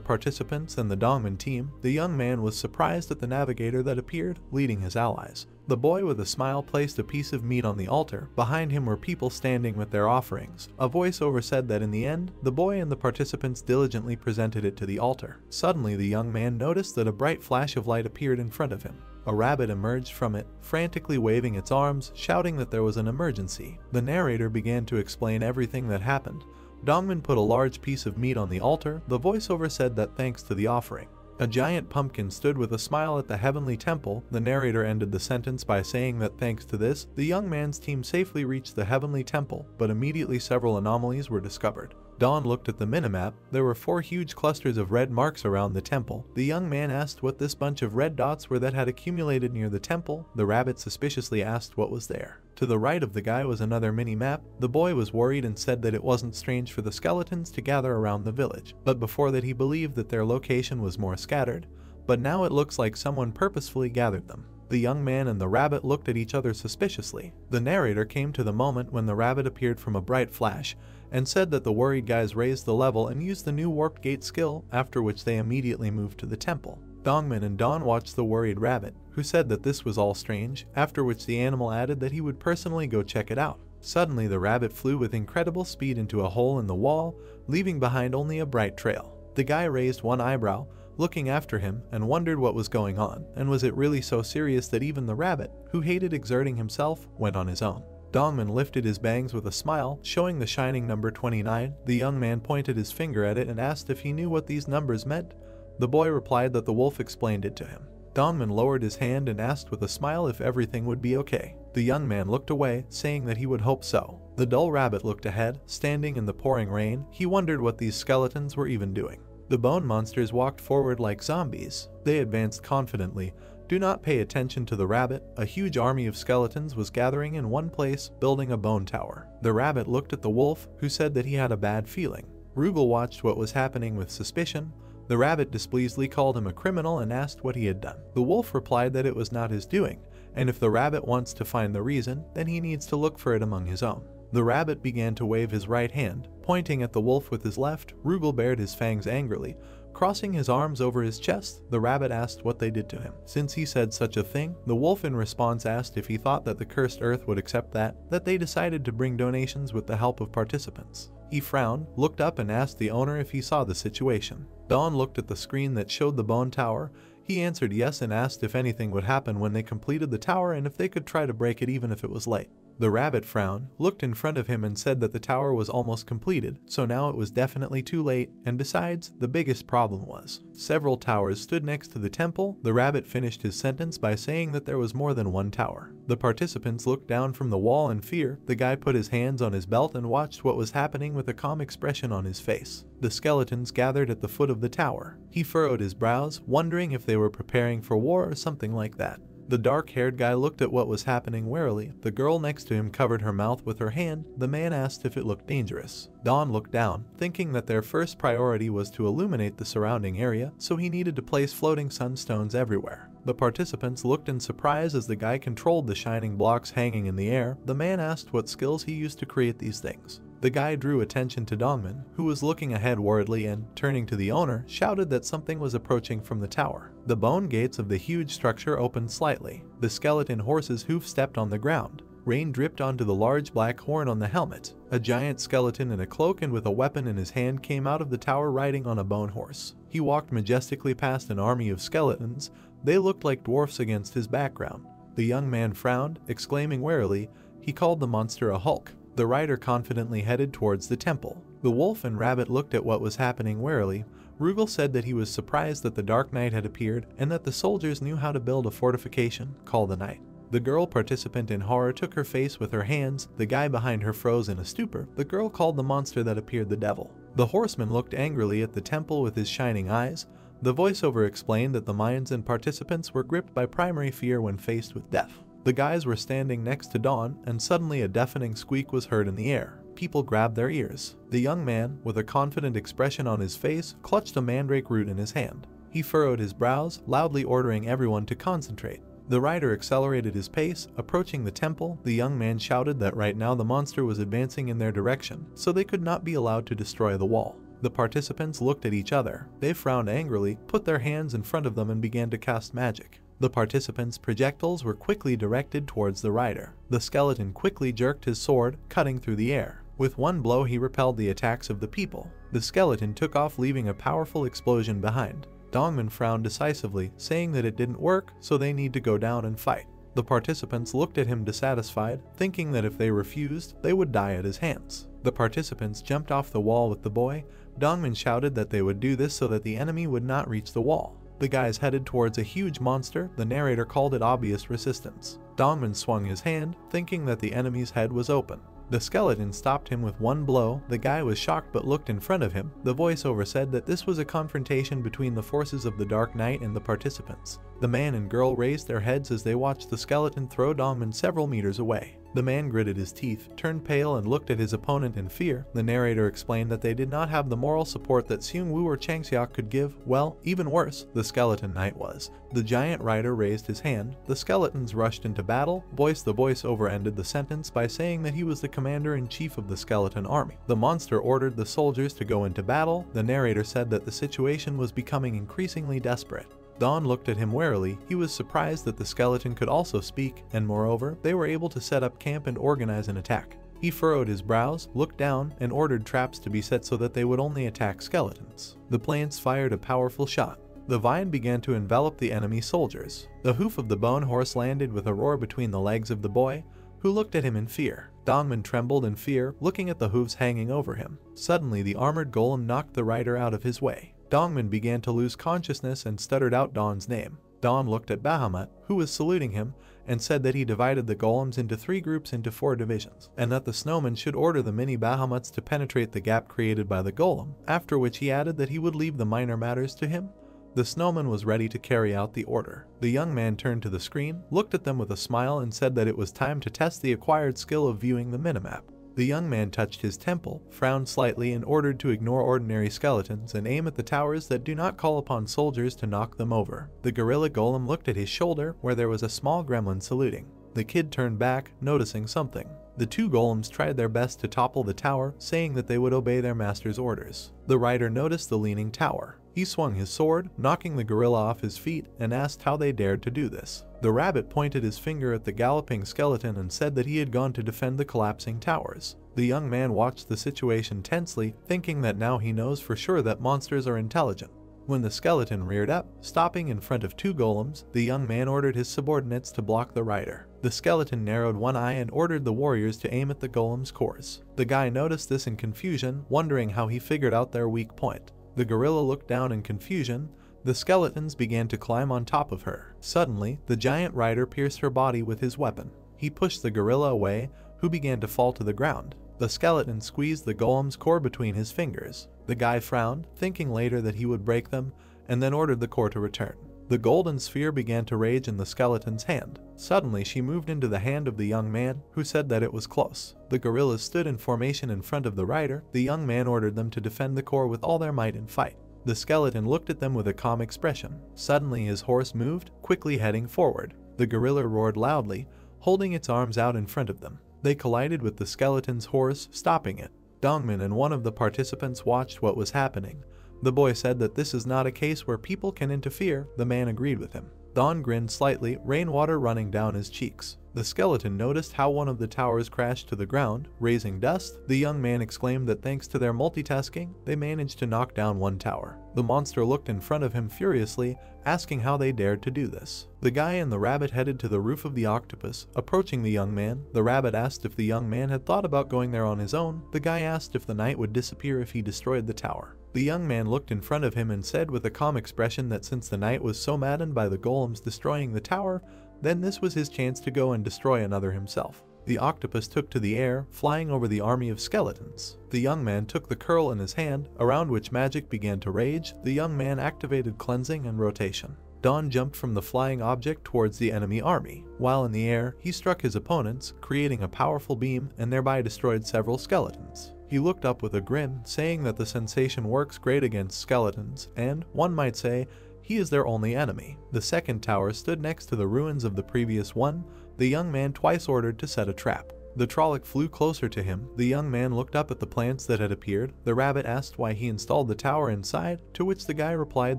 participants and the Dongmin team. The young man was surprised at the navigator that appeared, leading his allies. The boy with a smile placed a piece of meat on the altar. Behind him were people standing with their offerings. A voiceover said that in the end, the boy and the participants diligently presented it to the altar. Suddenly, the young man noticed that a bright flash of light appeared in front of him. A rabbit emerged from it, frantically waving its arms, shouting that there was an emergency. The narrator began to explain everything that happened. Dongmin put a large piece of meat on the altar. The voiceover said that thanks to the offering, a giant pumpkin stood with a smile at the heavenly temple. The narrator ended the sentence by saying that thanks to this, the young man's team safely reached the heavenly temple, but immediately several anomalies were discovered. Dawn looked at the minimap. There were 4 huge clusters of red marks around the temple. The young man asked what this bunch of red dots were that had accumulated near the temple. The rabbit suspiciously asked what was there. To the right of the guy was another mini-map. The boy was worried and said that it wasn't strange for the skeletons to gather around the village, but before that he believed that their location was more scattered. But now it looks like someone purposefully gathered them. The young man and the rabbit looked at each other suspiciously. The narrator came to the moment when the rabbit appeared from a bright flash and said that the worried guys raised the level and used the new warped gate skill, after which they immediately moved to the temple. Dongmin and Dawn watched the worried rabbit, who said that this was all strange, after which the animal added that he would personally go check it out. Suddenly the rabbit flew with incredible speed into a hole in the wall, leaving behind only a bright trail. The guy raised one eyebrow, looking after him, and wondered what was going on, and was it really so serious that even the rabbit, who hated exerting himself, went on his own. Dongmin lifted his bangs with a smile, showing the shining number 29. The young man pointed his finger at it and asked if he knew what these numbers meant. The boy replied that the wolf explained it to him. Dongmin lowered his hand and asked with a smile if everything would be okay. The young man looked away, saying that he would hope so. The dull rabbit looked ahead, standing in the pouring rain. He wondered what these skeletons were even doing. The bone monsters walked forward like zombies. They advanced confidently. Do not pay attention to the rabbit. A huge army of skeletons was gathering in one place, building a bone tower. The rabbit looked at the wolf, who said that he had a bad feeling. Rugal watched what was happening with suspicion. The rabbit displeasedly called him a criminal and asked what he had done. The wolf replied that it was not his doing, and if the rabbit wants to find the reason, then he needs to look for it among his own. The rabbit began to wave his right hand, pointing at the wolf with his left. Rugal bared his fangs angrily. Crossing his arms over his chest, the rabbit asked what they did to him. Since he said such a thing, the wolf in response asked if he thought that the cursed earth would accept that they decided to bring donations with the help of participants. He frowned, looked up and asked the owner if he saw the situation. Dawn looked at the screen that showed the bone tower. He answered yes and asked if anything would happen when they completed the tower and if they could try to break it even if it was late. The rabbit frowned, looked in front of him and said that the tower was almost completed, so now it was definitely too late, and besides, the biggest problem was several towers stood next to the temple. The rabbit finished his sentence by saying that there was more than one tower. The participants looked down from the wall in fear. The guy put his hands on his belt and watched what was happening with a calm expression on his face. The skeletons gathered at the foot of the tower. He furrowed his brows, wondering if they were preparing for war or something like that. The dark-haired guy looked at what was happening warily. The girl next to him covered her mouth with her hand. The man asked if it looked dangerous. Dawn looked down, thinking that their first priority was to illuminate the surrounding area, so he needed to place floating sunstones everywhere. The participants looked in surprise as the guy controlled the shining blocks hanging in the air. The man asked what skills he used to create these things. The guy drew attention to Dongmin, who was looking ahead worriedly and, turning to the owner, shouted that something was approaching from the tower. The bone gates of the huge structure opened slightly. The skeleton horse's hoof stepped on the ground. Rain dripped onto the large black horn on the helmet. A giant skeleton in a cloak and with a weapon in his hand came out of the tower riding on a bone horse. He walked majestically past an army of skeletons. They looked like dwarfs against his background. The young man frowned, exclaiming warily. He called the monster a hulk. The rider confidently headed towards the temple. The wolf and rabbit looked at what was happening warily. Rugal said that he was surprised that the Dark Knight had appeared and that the soldiers knew how to build a fortification called the Knight. The girl participant in horror took her face with her hands. The guy behind her froze in a stupor. The girl called the monster that appeared the devil. The horseman looked angrily at the temple with his shining eyes. The voiceover explained that the minds and participants were gripped by primary fear when faced with death. The guys were standing next to Dawn, and suddenly a deafening squeak was heard in the air. People grabbed their ears. The young man, with a confident expression on his face, clutched a mandrake root in his hand. He furrowed his brows, loudly ordering everyone to concentrate. The rider accelerated his pace, approaching the temple. The young man shouted that right now the monster was advancing in their direction, so they could not be allowed to destroy the wall. The participants looked at each other. They frowned angrily, put their hands in front of them and began to cast magic. The participants' projectiles were quickly directed towards the rider. The skeleton quickly jerked his sword, cutting through the air. With one blow he repelled the attacks of the people. The skeleton took off, leaving a powerful explosion behind. Dongman frowned decisively, saying that it didn't work, so they need to go down and fight. The participants looked at him dissatisfied, thinking that if they refused, they would die at his hands. The participants jumped off the wall with the boy. Dongman shouted that they would do this so that the enemy would not reach the wall. The guys headed towards a huge monster. The narrator called it obvious resistance. Dongman swung his hand, thinking that the enemy's head was open. The skeleton stopped him with one blow. The guy was shocked but looked in front of him. The voiceover said that this was a confrontation between the forces of the Dark Knight and the participants. The man and girl raised their heads as they watched the skeleton throw Dongman several meters away. The man gritted his teeth, turned pale and looked at his opponent in fear. The narrator explained that they did not have the moral support that Seung-woo or Changseok could give. Well, even worse, the skeleton knight was. The giant rider raised his hand. The skeletons rushed into battle. The voiceover ended the sentence by saying that he was the commander-in-chief of the skeleton army. The monster ordered the soldiers to go into battle. The narrator said that the situation was becoming increasingly desperate. Dawn looked at him warily. He was surprised that the skeleton could also speak, and moreover, they were able to set up camp and organize an attack. He furrowed his brows, looked down, and ordered traps to be set so that they would only attack skeletons. The planes fired a powerful shot. The vine began to envelop the enemy soldiers. The hoof of the bone horse landed with a roar between the legs of the boy, who looked at him in fear. Dongman trembled in fear, looking at the hooves hanging over him. Suddenly, the armored golem knocked the rider out of his way. Dongman began to lose consciousness and stuttered out Dawn's name. Dawn looked at Bahamut, who was saluting him, and said that he divided the golems into 3 groups into 4 divisions, and that the snowman should order the mini Bahamuts to penetrate the gap created by the golem, after which he added that he would leave the minor matters to him. The snowman was ready to carry out the order. The young man turned to the screen, looked at them with a smile and said that it was time to test the acquired skill of viewing the minimap. The young man touched his temple, frowned slightly and ordered to ignore ordinary skeletons and aim at the towers that do not call upon soldiers to knock them over. The gorilla golem looked at his shoulder where there was a small gremlin saluting. The kid turned back, noticing something. The 2 golems tried their best to topple the tower, saying that they would obey their master's orders. The rider noticed the leaning tower. He swung his sword, knocking the gorilla off his feet, and asked how they dared to do this. The rabbit pointed his finger at the galloping skeleton and said that he had gone to defend the collapsing towers. The young man watched the situation tensely, thinking that now he knows for sure that monsters are intelligent. When the skeleton reared up, stopping in front of 2 golems, the young man ordered his subordinates to block the rider. The skeleton narrowed one eye and ordered the warriors to aim at the golem's cores. The guy noticed this in confusion, wondering how he figured out their weak point. The gorilla looked down in confusion. The skeletons began to climb on top of her. Suddenly, the giant rider pierced her body with his weapon. He pushed the gorilla away, who began to fall to the ground. The skeleton squeezed the golem's core between his fingers. The guy frowned, thinking later that he would break them, and then ordered the core to return. The golden sphere began to rage in the skeleton's hand. Suddenly, she moved into the hand of the young man, who said that it was close. The gorillas stood in formation in front of the rider. The young man ordered them to defend the core with all their might and fight. The skeleton looked at them with a calm expression. Suddenly, his horse moved, quickly heading forward. The gorilla roared loudly, holding its arms out in front of them. They collided with the skeleton's horse, stopping it. Dongman and one of the participants watched what was happening. The boy said that this is not a case where people can interfere. The man agreed with him. Don grinned slightly, rainwater running down his cheeks. The skeleton noticed how one of the towers crashed to the ground, raising dust. The young man exclaimed that thanks to their multitasking, they managed to knock down one tower. The monster looked in front of him furiously, asking how they dared to do this. The guy and the rabbit headed to the roof of the octopus. Approaching the young man, the rabbit asked if the young man had thought about going there on his own. The guy asked if the knight would disappear if he destroyed the tower. The young man looked in front of him and said with a calm expression that since the knight was so maddened by the golems destroying the tower, then this was his chance to go and destroy another himself. The octopus took to the air, flying over the army of skeletons. The young man took the curl in his hand, around which magic began to rage. The young man activated cleansing and rotation. Dawn jumped from the flying object towards the enemy army. While in the air, he struck his opponents, creating a powerful beam and thereby destroyed several skeletons. He looked up with a grin, saying that the sensation works great against skeletons, and, one might say, He is their only enemy. The second tower stood next to the ruins of the previous one. The young man twice ordered to set a trap. The Trolloc flew closer to him. The young man looked up at the plants that had appeared. The rabbit asked why he installed the tower inside, to which the guy replied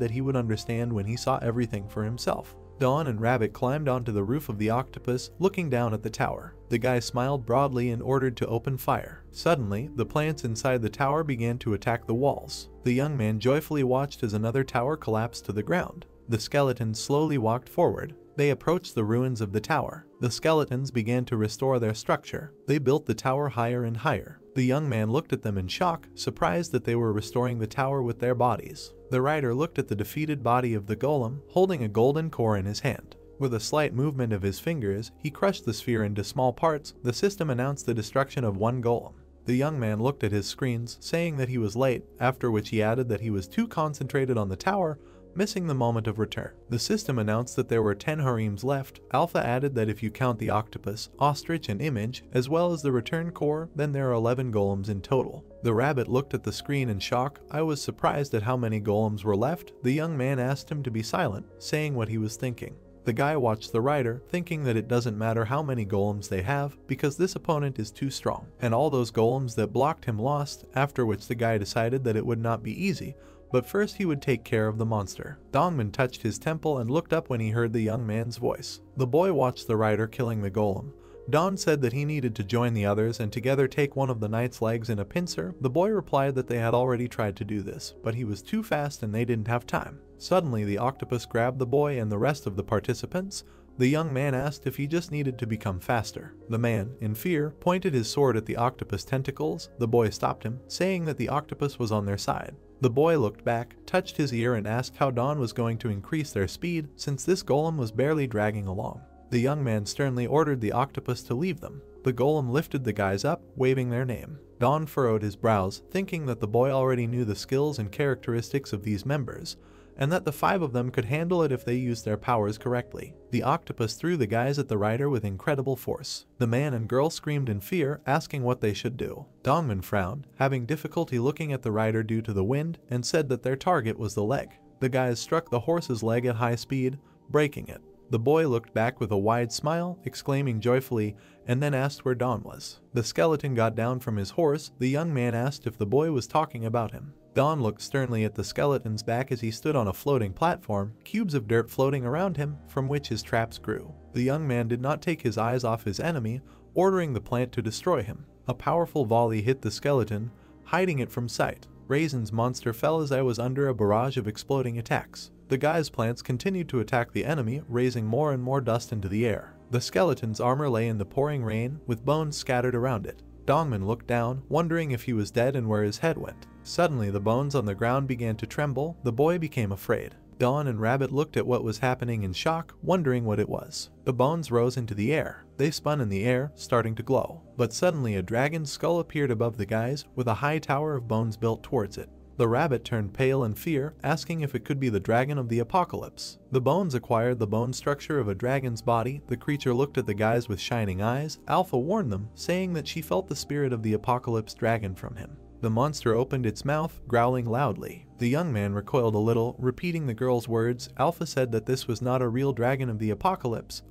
that he would understand when he saw everything for himself. Dawn and Rabbit climbed onto the roof of the octopus, looking down at the tower. The guy smiled broadly and ordered to open fire. Suddenly, the plants inside the tower began to attack the walls. The young man joyfully watched as another tower collapsed to the ground. The skeletons slowly walked forward. They approached the ruins of the tower. The skeletons began to restore their structure. They built the tower higher and higher. The young man looked at them in shock, surprised that they were restoring the tower with their bodies. The rider looked at the defeated body of the golem, holding a golden core in his hand. With a slight movement of his fingers, he crushed the sphere into small parts. The system announced the destruction of one golem. The young man looked at his screens, saying that he was late, after which he added that he was too concentrated on the tower, missing the moment of return. The system announced that there were 10 harems left. Alpha added that if you count the octopus, ostrich, and image, as well as the return core, then there are 11 golems in total. The rabbit looked at the screen in shock. I was surprised at how many golems were left. The young man asked him to be silent, saying what he was thinking. The guy watched the rider, thinking that it doesn't matter how many golems they have, because this opponent is too strong. And all those golems that blocked him lost, after which the guy decided that it would not be easy, but first he would take care of the monster. Dongman touched his temple and looked up when he heard the young man's voice. The boy watched the rider killing the golem. Don said that he needed to join the others and together take one of the knight's legs in a pincer. The boy replied that they had already tried to do this, but he was too fast and they didn't have time. Suddenly the octopus grabbed the boy and the rest of the participants. The young man asked if he just needed to become faster. The man, in fear, pointed his sword at the octopus tentacles. The boy stopped him, saying that the octopus was on their side. The boy looked back, touched his ear and asked how Dawn was going to increase their speed, since this golem was barely dragging along. The young man sternly ordered the octopus to leave them. The golem lifted the guys up, waving their name. Dawn furrowed his brows, thinking that the boy already knew the skills and characteristics of these members, and that the 5 of them could handle it if they used their powers correctly. The octopus threw the guys at the rider with incredible force. The man and girl screamed in fear, asking what they should do. Dongman frowned, having difficulty looking at the rider due to the wind, and said that their target was the leg. The guys struck the horse's leg at high speed, breaking it. The boy looked back with a wide smile, exclaiming joyfully, and then asked where Dawn was. The skeleton got down from his horse. The young man asked if the boy was talking about him. Dawn looked sternly at the skeleton's back as he stood on a floating platform, cubes of dirt floating around him, from which his traps grew. The young man did not take his eyes off his enemy, ordering the plant to destroy him. A powerful volley hit the skeleton, hiding it from sight. Raisin's monster fell as I was under a barrage of exploding attacks. The guy's plants continued to attack the enemy, raising more and more dust into the air. The skeleton's armor lay in the pouring rain, with bones scattered around it. Dongman looked down, wondering if he was dead and where his head went. Suddenly the bones on the ground began to tremble. The boy became afraid. Dawn and Rabbit looked at what was happening in shock, wondering what it was. The bones rose into the air. They spun in the air, starting to glow. But suddenly a dragon's skull appeared above the guys, with a high tower of bones built towards it. The rabbit turned pale in fear, asking if it could be the dragon of the apocalypse. The bones acquired the bone structure of a dragon's body. The creature looked at the guys with shining eyes. Alpha warned them, saying that she felt the spirit of the apocalypse dragon from him. The monster opened its mouth, growling loudly. The young man recoiled a little, repeating the girl's words. Alpha said that this was not a real dragon of the apocalypse,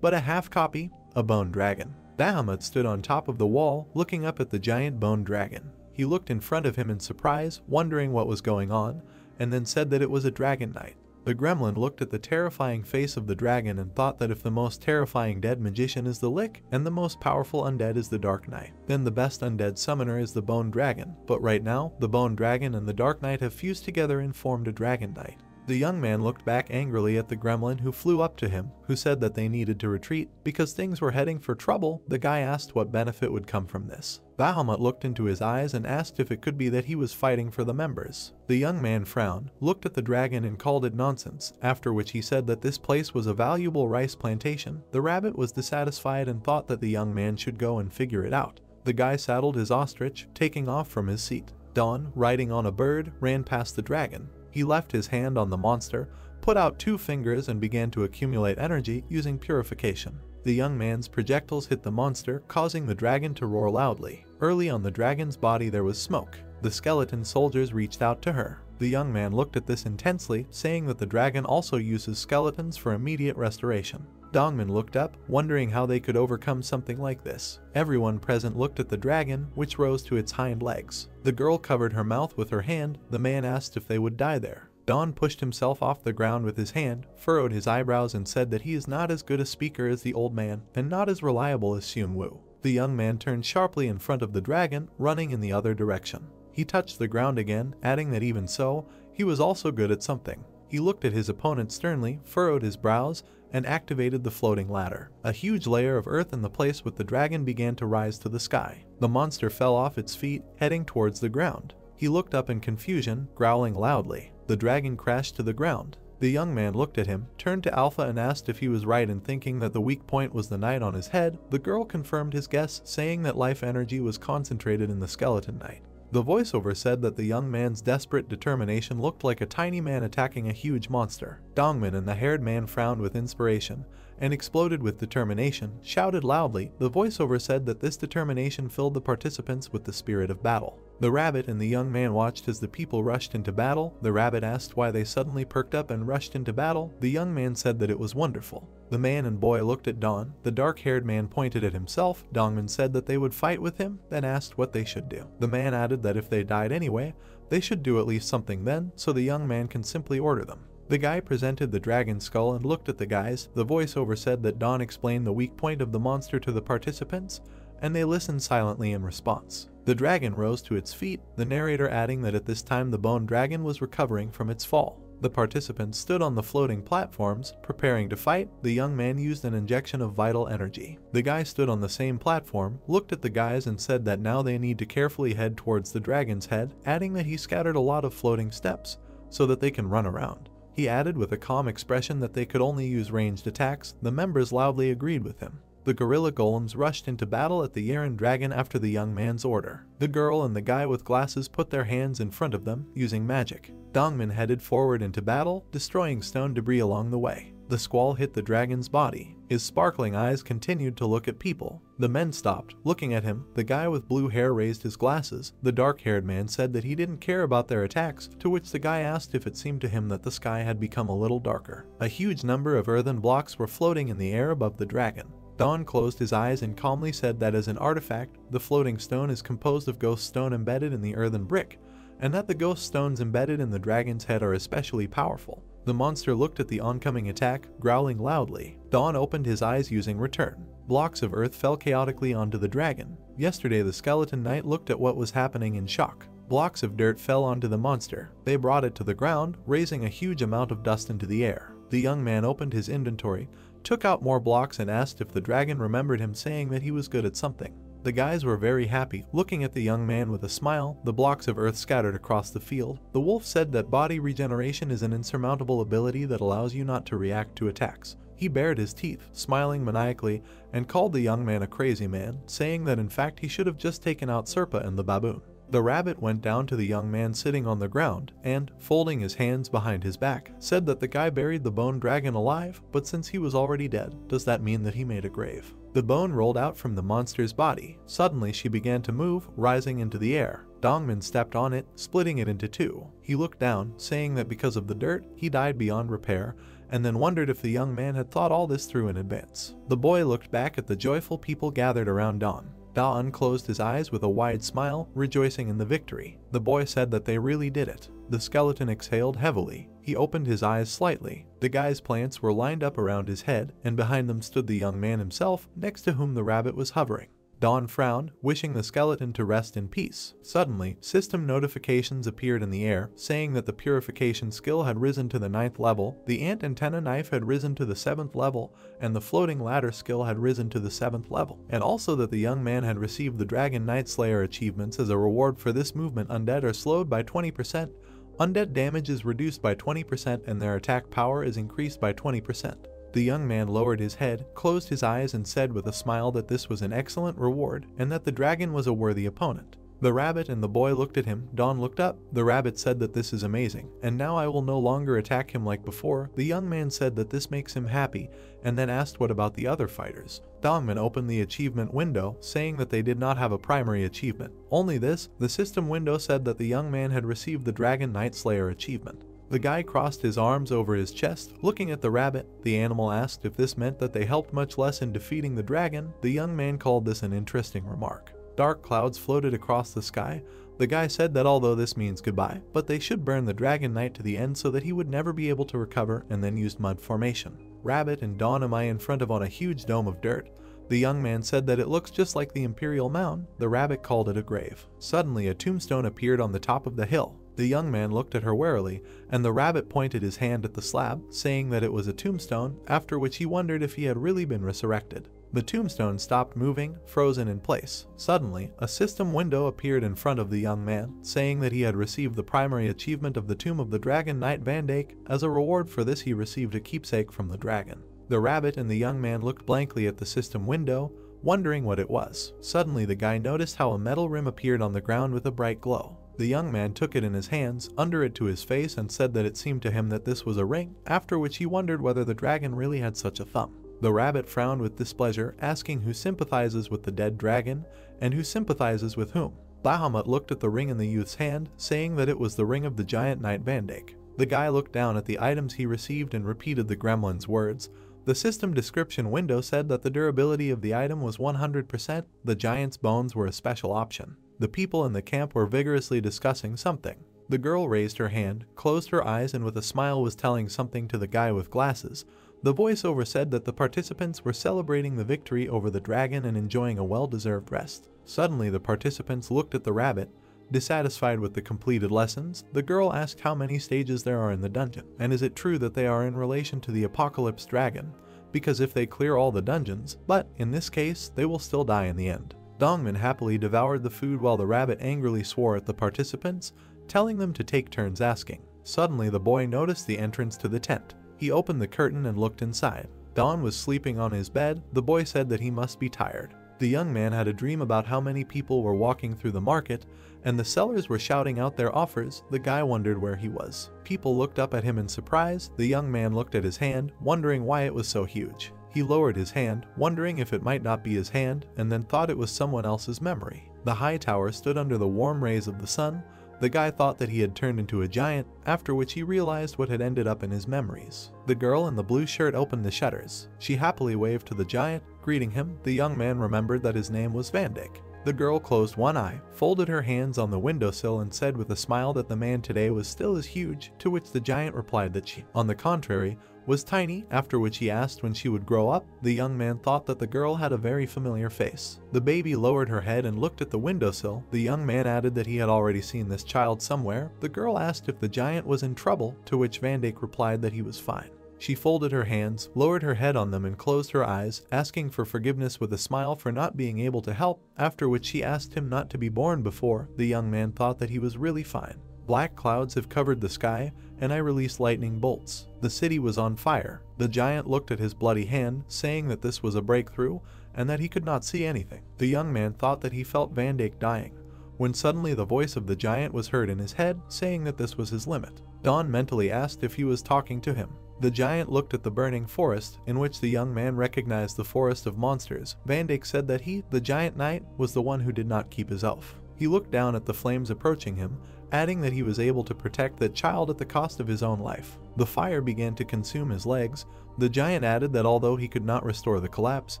but a half copy, a bone dragon. Bahamut stood on top of the wall, looking up at the giant bone dragon. He looked in front of him in surprise, wondering what was going on, and then said that it was a dragon knight. The gremlin looked at the terrifying face of the dragon and thought that if the most terrifying dead magician is the Lick, and the most powerful undead is the Dark Knight, then the best undead summoner is the Bone Dragon. But right now, the Bone Dragon and the Dark Knight have fused together and formed a Dragon Knight. The young man looked back angrily at the gremlin, who flew up to him, who said that they needed to retreat because things were heading for trouble. The guy asked what benefit would come from this. Bahamut looked into his eyes and asked if it could be that he was fighting for the members. The young man frowned, looked at the dragon and called it nonsense, after which he said that this place was a valuable rice plantation. The rabbit was dissatisfied and thought that the young man should go and figure it out. The guy saddled his ostrich, taking off from his seat. Dawn, riding on a bird, ran past the dragon. He left his hand on the monster, put out 2 fingers and began to accumulate energy using purification. The young man's projectiles hit the monster, causing the dragon to roar loudly. Early on the dragon's body there was smoke. The skeleton soldiers reached out to her. The young man looked at this intensely, saying that the dragon also uses skeletons for immediate restoration. Dongmin looked up, wondering how they could overcome something like this. Everyone present looked at the dragon, which rose to its hind legs. The girl covered her mouth with her hand. The man asked if they would die there. Don pushed himself off the ground with his hand, furrowed his eyebrows and said that he is not as good a speaker as the old man, and not as reliable as Xun-Wu. The young man turned sharply in front of the dragon, running in the other direction. He touched the ground again, adding that even so, he was also good at something. He looked at his opponent sternly, furrowed his brows, and activated the floating ladder. A huge layer of earth in the place with the dragon began to rise to the sky. The monster fell off its feet, heading towards the ground. He looked up in confusion, growling loudly. The dragon crashed to the ground. The young man looked at him, turned to Alpha and asked if he was right in thinking that the weak point was the knight on his head. The girl confirmed his guess, saying that life energy was concentrated in the skeleton knight. The voiceover said that the young man's desperate determination looked like a tiny man attacking a huge monster. Dongmin and the haired man frowned with inspiration and exploded with determination, shouted loudly. The voiceover said that this determination filled the participants with the spirit of battle. The rabbit and the young man watched as the people rushed into battle. The rabbit asked why they suddenly perked up and rushed into battle. The young man said that it was wonderful. The man and boy looked at Don. The dark-haired man pointed at himself. Dongmin said that they would fight with him, then asked what they should do. The man added that if they died anyway, they should do at least something then, so the young man can simply order them. The guy presented the dragon skull and looked at the guys. The voiceover said that Don explained the weak point of the monster to the participants, and they listened silently in response. The dragon rose to its feet, the narrator adding that at this time the bone dragon was recovering from its fall. The participants stood on the floating platforms, preparing to fight. The young man used an injection of vital energy. The guy stood on the same platform, looked at the guys and said that now they need to carefully head towards the dragon's head, adding that he scattered a lot of floating steps so that they can run around. He added with a calm expression that they could only use ranged attacks. The members loudly agreed with him. The gorilla golems rushed into battle at the Yeren dragon after the young man's order. The girl and the guy with glasses put their hands in front of them, using magic. Dongmin headed forward into battle, destroying stone debris along the way. The squall hit the dragon's body. His sparkling eyes continued to look at people. The men stopped, looking at him. The guy with blue hair raised his glasses. The dark-haired man said that he didn't care about their attacks, to which the guy asked if it seemed to him that the sky had become a little darker. A huge number of earthen blocks were floating in the air above the dragon. Don closed his eyes and calmly said that as an artifact, the floating stone is composed of ghost stone embedded in the earthen brick, and that the ghost stones embedded in the dragon's head are especially powerful. The monster looked at the oncoming attack, growling loudly. Don opened his eyes using return. Blocks of earth fell chaotically onto the dragon. Yesterday the skeleton knight looked at what was happening in shock. Blocks of dirt fell onto the monster. They brought it to the ground, raising a huge amount of dust into the air. The young man opened his inventory, took out more blocks and asked if the dragon remembered him, saying that he was good at something. The guys were very happy, looking at the young man with a smile. The blocks of earth scattered across the field. The wolf said that body regeneration is an insurmountable ability that allows you not to react to attacks. He bared his teeth, smiling maniacally, and called the young man a crazy man, saying that in fact he should have just taken out Serpa and the baboon. The rabbit went down to the young man sitting on the ground and, folding his hands behind his back, said that the guy buried the bone dragon alive, but since he was already dead, does that mean that he made a grave? The bone rolled out from the monster's body. Suddenly she began to move, rising into the air. Dongmin stepped on it, splitting it into two. He looked down, saying that because of the dirt, he died beyond repair, and then wondered if the young man had thought all this through in advance. The boy looked back at the joyful people gathered around Don. Da unclosed his eyes with a wide smile, rejoicing in the victory. The boy said that they really did it. The skeleton exhaled heavily. He opened his eyes slightly. The guy's plants were lined up around his head, and behind them stood the young man himself, next to whom the rabbit was hovering. Don frowned, wishing the skeleton to rest in peace. Suddenly, system notifications appeared in the air, saying that the purification skill had risen to the 9th level, the ant antenna knife had risen to the 7th level, and the floating ladder skill had risen to the 7th level, and also that the young man had received the Dragon Knight Slayer achievements as a reward for this movement. Undead are slowed by 20%, undead damage is reduced by 20%, and their attack power is increased by 20%. The young man lowered his head, closed his eyes and said with a smile that this was an excellent reward and that the dragon was a worthy opponent. The rabbit and the boy looked at him. Don looked up. The rabbit said that this is amazing, and now I will no longer attack him like before. The young man said that this makes him happy, and then asked what about the other fighters. Dongman opened the achievement window, saying that they did not have a primary achievement. Only this, the system window said that the young man had received the Dragon Knight Slayer achievement. The guy crossed his arms over his chest, looking at the rabbit. The animal asked if this meant that they helped much less in defeating the dragon. The young man called this an interesting remark. Dark clouds floated across the sky. The guy said that although this means goodbye, but they should burn the Dragon Knight to the end so that he would never be able to recover, and then used mud formation. Rabbit and Dawn, am I in front of on a huge dome of dirt? The young man said that it looks just like the Imperial Mound. The rabbit called it a grave. Suddenly a tombstone appeared on the top of the hill. The young man looked at her warily, and the rabbit pointed his hand at the slab, saying that it was a tombstone, after which he wondered if he had really been resurrected. The tombstone stopped moving, frozen in place. Suddenly, a system window appeared in front of the young man, saying that he had received the primary achievement of the Tomb of the Dragon Knight Van Dyke. As a reward for this, he received a keepsake from the dragon. The rabbit and the young man looked blankly at the system window, wondering what it was. Suddenly, the guy noticed how a metal rim appeared on the ground with a bright glow. The young man took it in his hands, under it to his face, and said that it seemed to him that this was a ring, after which he wondered whether the dragon really had such a thumb. The rabbit frowned with displeasure, asking who sympathizes with the dead dragon, and who sympathizes with whom. Bahamut looked at the ring in the youth's hand, saying that it was the ring of the giant knight Van Dyke. The guy looked down at the items he received and repeated the gremlin's words. The system description window said that the durability of the item was 100%. The giant's bones were a special option. The people in the camp were vigorously discussing something. The girl raised her hand, closed her eyes, and with a smile was telling something to the guy with glasses. The voiceover said that the participants were celebrating the victory over the dragon and enjoying a well-deserved rest. Suddenly, the participants looked at the rabbit. Dissatisfied with the completed lessons, the girl asked how many stages there are in the dungeon, and is it true that they are in relation to the apocalypse dragon, because if they clear all the dungeons, but in this case, they will still die in the end. Dongman happily devoured the food while the rabbit angrily swore at the participants, telling them to take turns asking. Suddenly, the boy noticed the entrance to the tent. He opened the curtain and looked inside. Don was sleeping on his bed. The boy said that he must be tired. The young man had a dream about how many people were walking through the market, and the sellers were shouting out their offers. The guy wondered where he was. People looked up at him in surprise. The young man looked at his hand, wondering why it was so huge. He lowered his hand, wondering if it might not be his hand, and then thought it was someone else's memory. The high tower stood under the warm rays of the sun. The guy thought that he had turned into a giant, after which he realized what had ended up in his memories. The girl in the blue shirt opened the shutters. She happily waved to the giant, greeting him. The young man remembered that his name was Van Dyke. The girl closed one eye, folded her hands on the windowsill, and said with a smile that the man today was still as huge, to which the giant replied that she, on the contrary, was tiny, after which he asked when she would grow up. The young man thought that the girl had a very familiar face. The baby lowered her head and looked at the windowsill. The young man added that he had already seen this child somewhere. The girl asked if the giant was in trouble, to which Van Dyke replied that he was fine. She folded her hands, lowered her head on them, and closed her eyes, asking for forgiveness with a smile for not being able to help, after which she asked him not to be born before. The young man thought that he was really fine. Black clouds have covered the sky, and I released lightning bolts. The city was on fire. The giant looked at his bloody hand, saying that this was a breakthrough, and that he could not see anything. The young man thought that he felt Van Dyke dying, when suddenly the voice of the giant was heard in his head, saying that this was his limit. Don mentally asked if he was talking to him. The giant looked at the burning forest, in which the young man recognized the forest of monsters. Van Dyke said that he, the giant knight, was the one who did not keep his oath. He looked down at the flames approaching him, adding that he was able to protect that child at the cost of his own life. The fire began to consume his legs. The giant added that although he could not restore the collapse,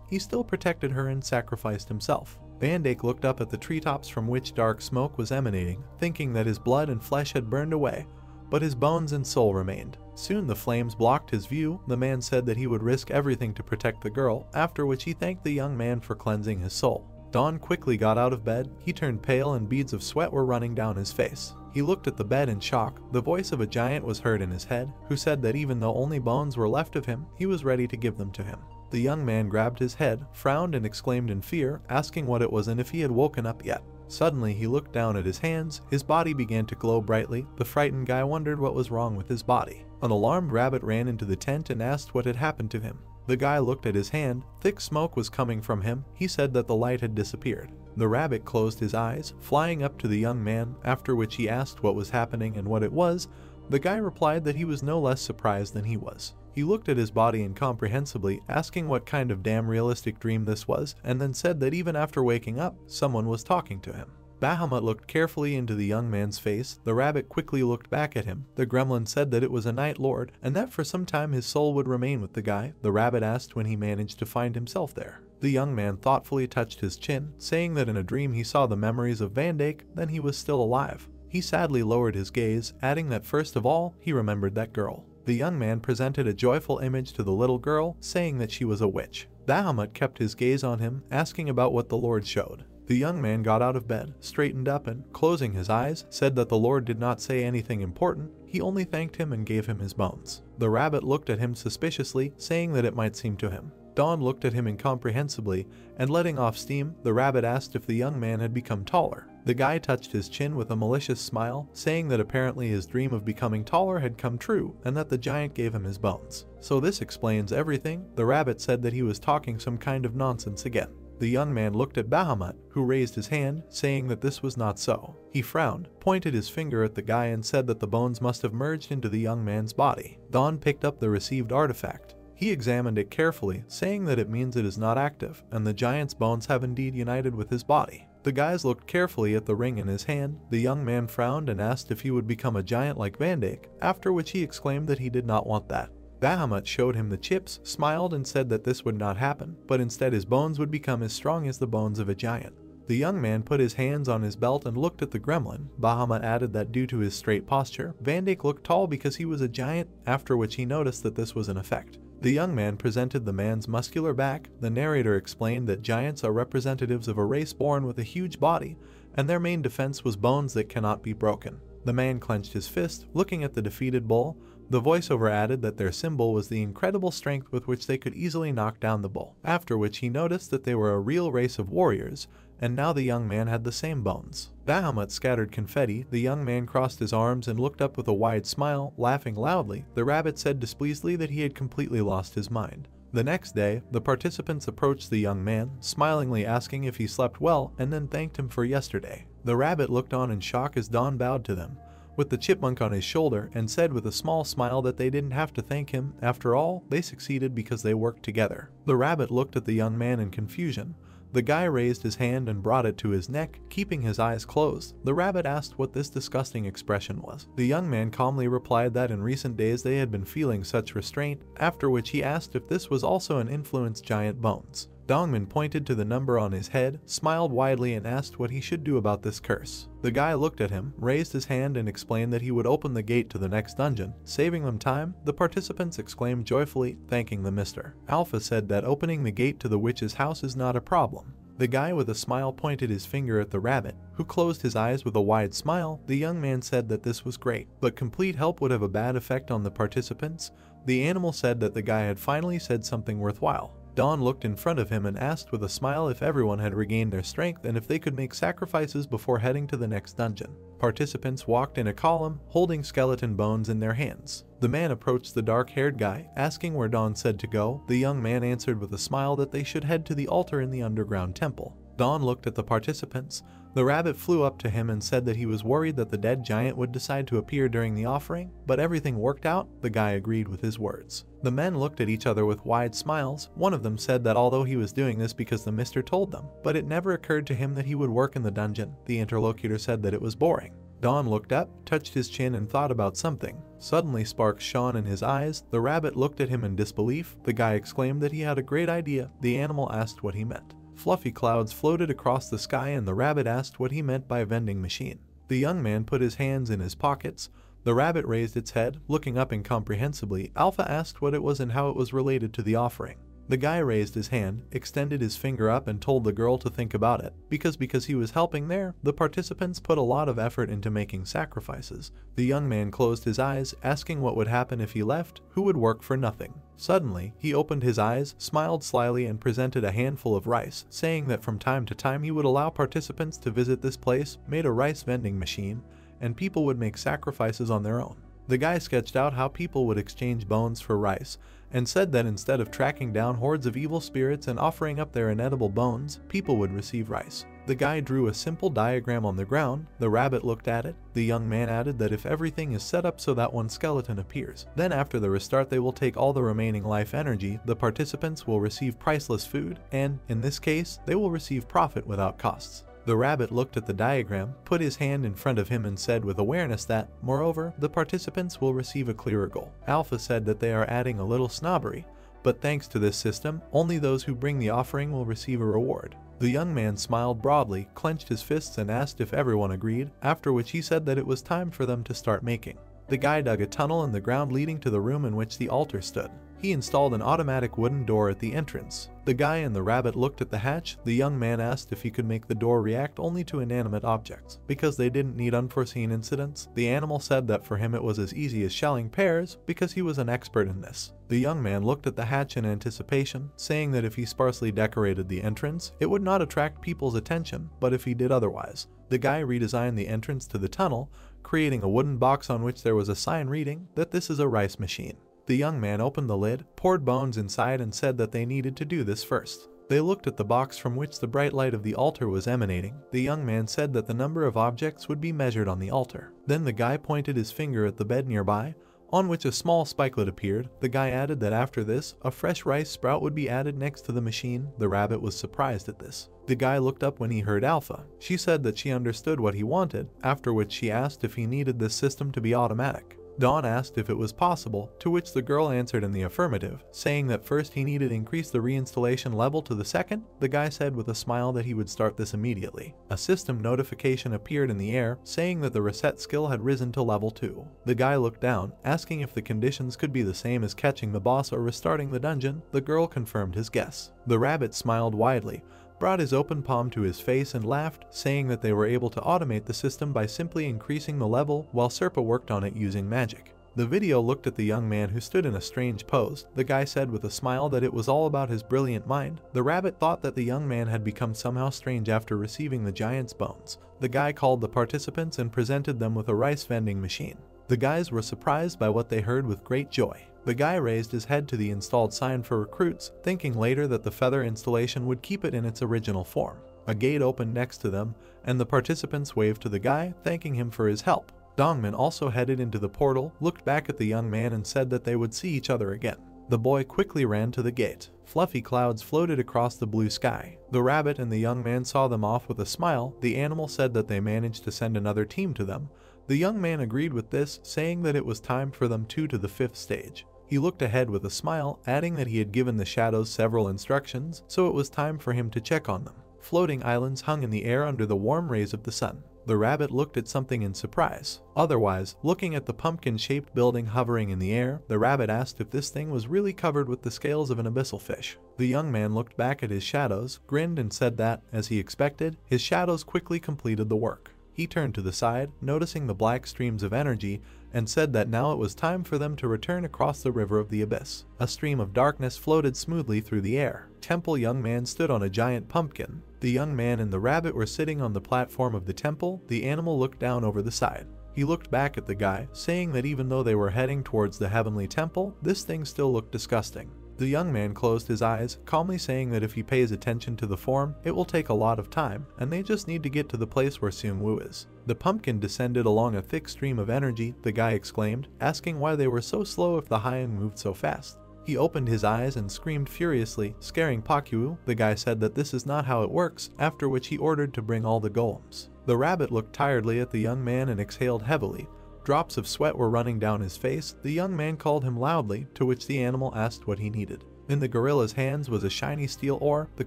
he still protected her and sacrificed himself. Van Dyke looked up at the treetops from which dark smoke was emanating, thinking that his blood and flesh had burned away, but his bones and soul remained. Soon the flames blocked his view. The man said that he would risk everything to protect the girl, after which he thanked the young man for cleansing his soul. Don quickly got out of bed. He turned pale and beads of sweat were running down his face. He looked at the bed in shock. The voice of a giant was heard in his head, who said that even though only bones were left of him, he was ready to give them to him. The young man grabbed his head, frowned, and exclaimed in fear, asking what it was and if he had woken up yet. Suddenly he looked down at his hands. His body began to glow brightly. The frightened guy wondered what was wrong with his body. An alarmed rabbit ran into the tent and asked what had happened to him. The guy looked at his hand. Thick smoke was coming from him. He said that the light had disappeared. The rabbit closed his eyes, flying up to the young man, after which he asked what was happening and what it was. The guy replied that he was no less surprised than he was. He looked at his body incomprehensibly, asking what kind of damn realistic dream this was, and then said that even after waking up, someone was talking to him. Bahamut looked carefully into the young man's face. The rabbit quickly looked back at him. The gremlin said that it was a night lord, and that for some time his soul would remain with the guy. The rabbit asked when he managed to find himself there. The young man thoughtfully touched his chin, saying that in a dream he saw the memories of Van Dijk, then he was still alive. He sadly lowered his gaze, adding that first of all, he remembered that girl. The young man presented a joyful image to the little girl, saying that she was a witch. Bahamut kept his gaze on him, asking about what the Lord showed. The young man got out of bed, straightened up and, closing his eyes, said that the Lord did not say anything important, he only thanked him and gave him his bones. The rabbit looked at him suspiciously, saying that it might seem to him. Dawn looked at him incomprehensibly, and letting off steam, the rabbit asked if the young man had become taller. The guy touched his chin with a malicious smile, saying that apparently his dream of becoming taller had come true, and that the giant gave him his bones. So this explains everything. The rabbit said that he was talking some kind of nonsense again. The young man looked at Bahamut, who raised his hand, saying that this was not so. He frowned, pointed his finger at the guy and said that the bones must have merged into the young man's body. Dawn picked up the received artifact. He examined it carefully, saying that it means it is not active, and the giant's bones have indeed united with his body. The guys looked carefully at the ring in his hand. The young man frowned and asked if he would become a giant like Van Dijk, after which he exclaimed that he did not want that. Bahamut showed him the chips, smiled and said that this would not happen, but instead his bones would become as strong as the bones of a giant. The young man put his hands on his belt and looked at the gremlin. Bahamut added that due to his straight posture, Van Dijk looked tall because he was a giant, after which he noticed that this was an effect. The young man presented the man's muscular back. The narrator explained that giants are representatives of a race born with a huge body, and their main defense was bones that cannot be broken. The man clenched his fist, looking at the defeated bull. The voiceover added that their symbol was the incredible strength with which they could easily knock down the bull, after which he noticed that they were a real race of warriors, and now the young man had the same bones. Bahamut scattered confetti. The young man crossed his arms and looked up with a wide smile, laughing loudly. The rabbit said displeasedly that he had completely lost his mind. The next day, the participants approached the young man, smilingly asking if he slept well, and then thanked him for yesterday. The rabbit looked on in shock as Dawn bowed to them, with the chipmunk on his shoulder, and said with a small smile that they didn't have to thank him. After all, they succeeded because they worked together. The rabbit looked at the young man in confusion. The guy raised his hand and brought it to his neck, keeping his eyes closed. The rabbit asked what this disgusting expression was. The young man calmly replied that in recent days they had been feeling such restraint, after which he asked if this was also an influenced giant bones. Dongman pointed to the number on his head, smiled widely and asked what he should do about this curse. The guy looked at him, raised his hand and explained that he would open the gate to the next dungeon, saving them time. The participants exclaimed joyfully, thanking the Mr. Alpha said that opening the gate to the witch's house is not a problem. The guy with a smile pointed his finger at the rabbit, who closed his eyes with a wide smile. The young man said that this was great, but complete help would have a bad effect on the participants. The animal said that the guy had finally said something worthwhile. Dawn looked in front of him and asked with a smile if everyone had regained their strength and if they could make sacrifices before heading to the next dungeon. Participants walked in a column, holding skeleton bones in their hands. The man approached the dark-haired guy, asking where Dawn said to go. The young man answered with a smile that they should head to the altar in the underground temple. Dawn looked at the participants. The rabbit flew up to him and said that he was worried that the dead giant would decide to appear during the offering, but everything worked out. The guy agreed with his words. The men looked at each other with wide smiles. One of them said that although he was doing this because the mister told them, but it never occurred to him that he would work in the dungeon. The interlocutor said that it was boring. Dawn looked up, touched his chin and thought about something. Suddenly sparks shone in his eyes. The rabbit looked at him in disbelief. The guy exclaimed that he had a great idea. The animal asked what he meant. Fluffy clouds floated across the sky and the rabbit asked what he meant by vending machine. The young man put his hands in his pockets. The rabbit raised its head, looking up incomprehensibly. Alpha asked what it was and how it was related to the offering. The guy raised his hand, extended his finger up and told the girl to think about it. Because he was helping there, the participants put a lot of effort into making sacrifices. The young man closed his eyes, asking what would happen if he left, who would work for nothing. Suddenly, he opened his eyes, smiled slyly and presented a handful of rice, saying that from time to time he would allow participants to visit this place, made a rice vending machine, and people would make sacrifices on their own. The guy sketched out how people would exchange bones for rice, and said that instead of tracking down hordes of evil spirits and offering up their inedible bones, people would receive rice. The guy drew a simple diagram on the ground, the rabbit looked at it, the young man added that if everything is set up so that one skeleton appears, then after the restart they will take all the remaining life energy, the participants will receive priceless food, and, in this case, they will receive profit without costs. The rabbit looked at the diagram, put his hand in front of him and said with awareness that, moreover, the participants will receive a clearer goal. Alpha said that they are adding a little snobbery, but thanks to this system, only those who bring the offering will receive a reward. The young man smiled broadly, clenched his fists and asked if everyone agreed, after which he said that it was time for them to start making. The guy dug a tunnel in the ground leading to the room in which the altar stood. He installed an automatic wooden door at the entrance. The guy and the rabbit looked at the hatch. The young man asked if he could make the door react only to inanimate objects, because they didn't need unforeseen incidents. The animal said that for him it was as easy as shelling pears, because he was an expert in this. The young man looked at the hatch in anticipation, saying that if he sparsely decorated the entrance, it would not attract people's attention, but if he did otherwise. The guy redesigned the entrance to the tunnel, creating a wooden box on which there was a sign reading that this is a rice machine. The young man opened the lid, poured bones inside and said that they needed to do this first. They looked at the box from which the bright light of the altar was emanating. The young man said that the number of objects would be measured on the altar. Then the guy pointed his finger at the bed nearby, on which a small spikelet appeared. The guy added that after this, a fresh rice sprout would be added next to the machine. The rabbit was surprised at this. The guy looked up when he heard Alpha. She said that she understood what he wanted, after which she asked if he needed this system to be automatic. Dawn asked if it was possible, to which the girl answered in the affirmative, saying that first he needed to increase the reinstallation level to the second. The guy said with a smile that he would start this immediately. A system notification appeared in the air, saying that the reset skill had risen to level 2. The guy looked down, asking if the conditions could be the same as catching the boss or restarting the dungeon. The girl confirmed his guess. The rabbit smiled widely, brought his open palm to his face and laughed, saying that they were able to automate the system by simply increasing the level while Serpa worked on it using magic. The video looked at the young man who stood in a strange pose. The guy said with a smile that it was all about his brilliant mind. The rabbit thought that the young man had become somehow strange after receiving the giant's bones. The guy called the participants and presented them with a rice vending machine. The guys were surprised by what they heard with great joy. The guy raised his head to the installed sign for recruits, thinking later that the feather installation would keep it in its original form. A gate opened next to them, and the participants waved to the guy, thanking him for his help. Dongman also headed into the portal, looked back at the young man and said that they would see each other again. The boy quickly ran to the gate. Fluffy clouds floated across the blue sky. The rabbit and the young man saw them off with a smile. The animal said that they managed to send another team to them. The young man agreed with this, saying that it was time for them to the 5th stage. He looked ahead with a smile, adding that he had given the shadows several instructions, so it was time for him to check on them. Floating islands hung in the air under the warm rays of the sun. The rabbit looked at something in surprise. Otherwise, looking at the pumpkin-shaped building hovering in the air, the rabbit asked if this thing was really covered with the scales of an abyssal fish. The young man looked back at his shadows, grinned and said that, as he expected, his shadows quickly completed the work. He turned to the side, noticing the black streams of energy, and said that now it was time for them to return across the river of the abyss. A stream of darkness floated smoothly through the air. Temple young man stood on a giant pumpkin. The young man and the rabbit were sitting on the platform of the temple. The animal looked down over the side. He looked back at the guy, saying that even though they were heading towards the heavenly temple, this thing still looked disgusting. The young man closed his eyes, calmly saying that if he pays attention to the form, it will take a lot of time, and they just need to get to the place where Seung-woo is. The pumpkin descended along a thick stream of energy, the guy exclaimed, asking why they were so slow if the Haiyan moved so fast. He opened his eyes and screamed furiously, scaring Pakyu. The guy said that this is not how it works, after which he ordered to bring all the golems. The rabbit looked tiredly at the young man and exhaled heavily. Drops of sweat were running down his face. The young man called him loudly, to which the animal asked what he needed. In the gorilla's hands was a shiny steel ore, the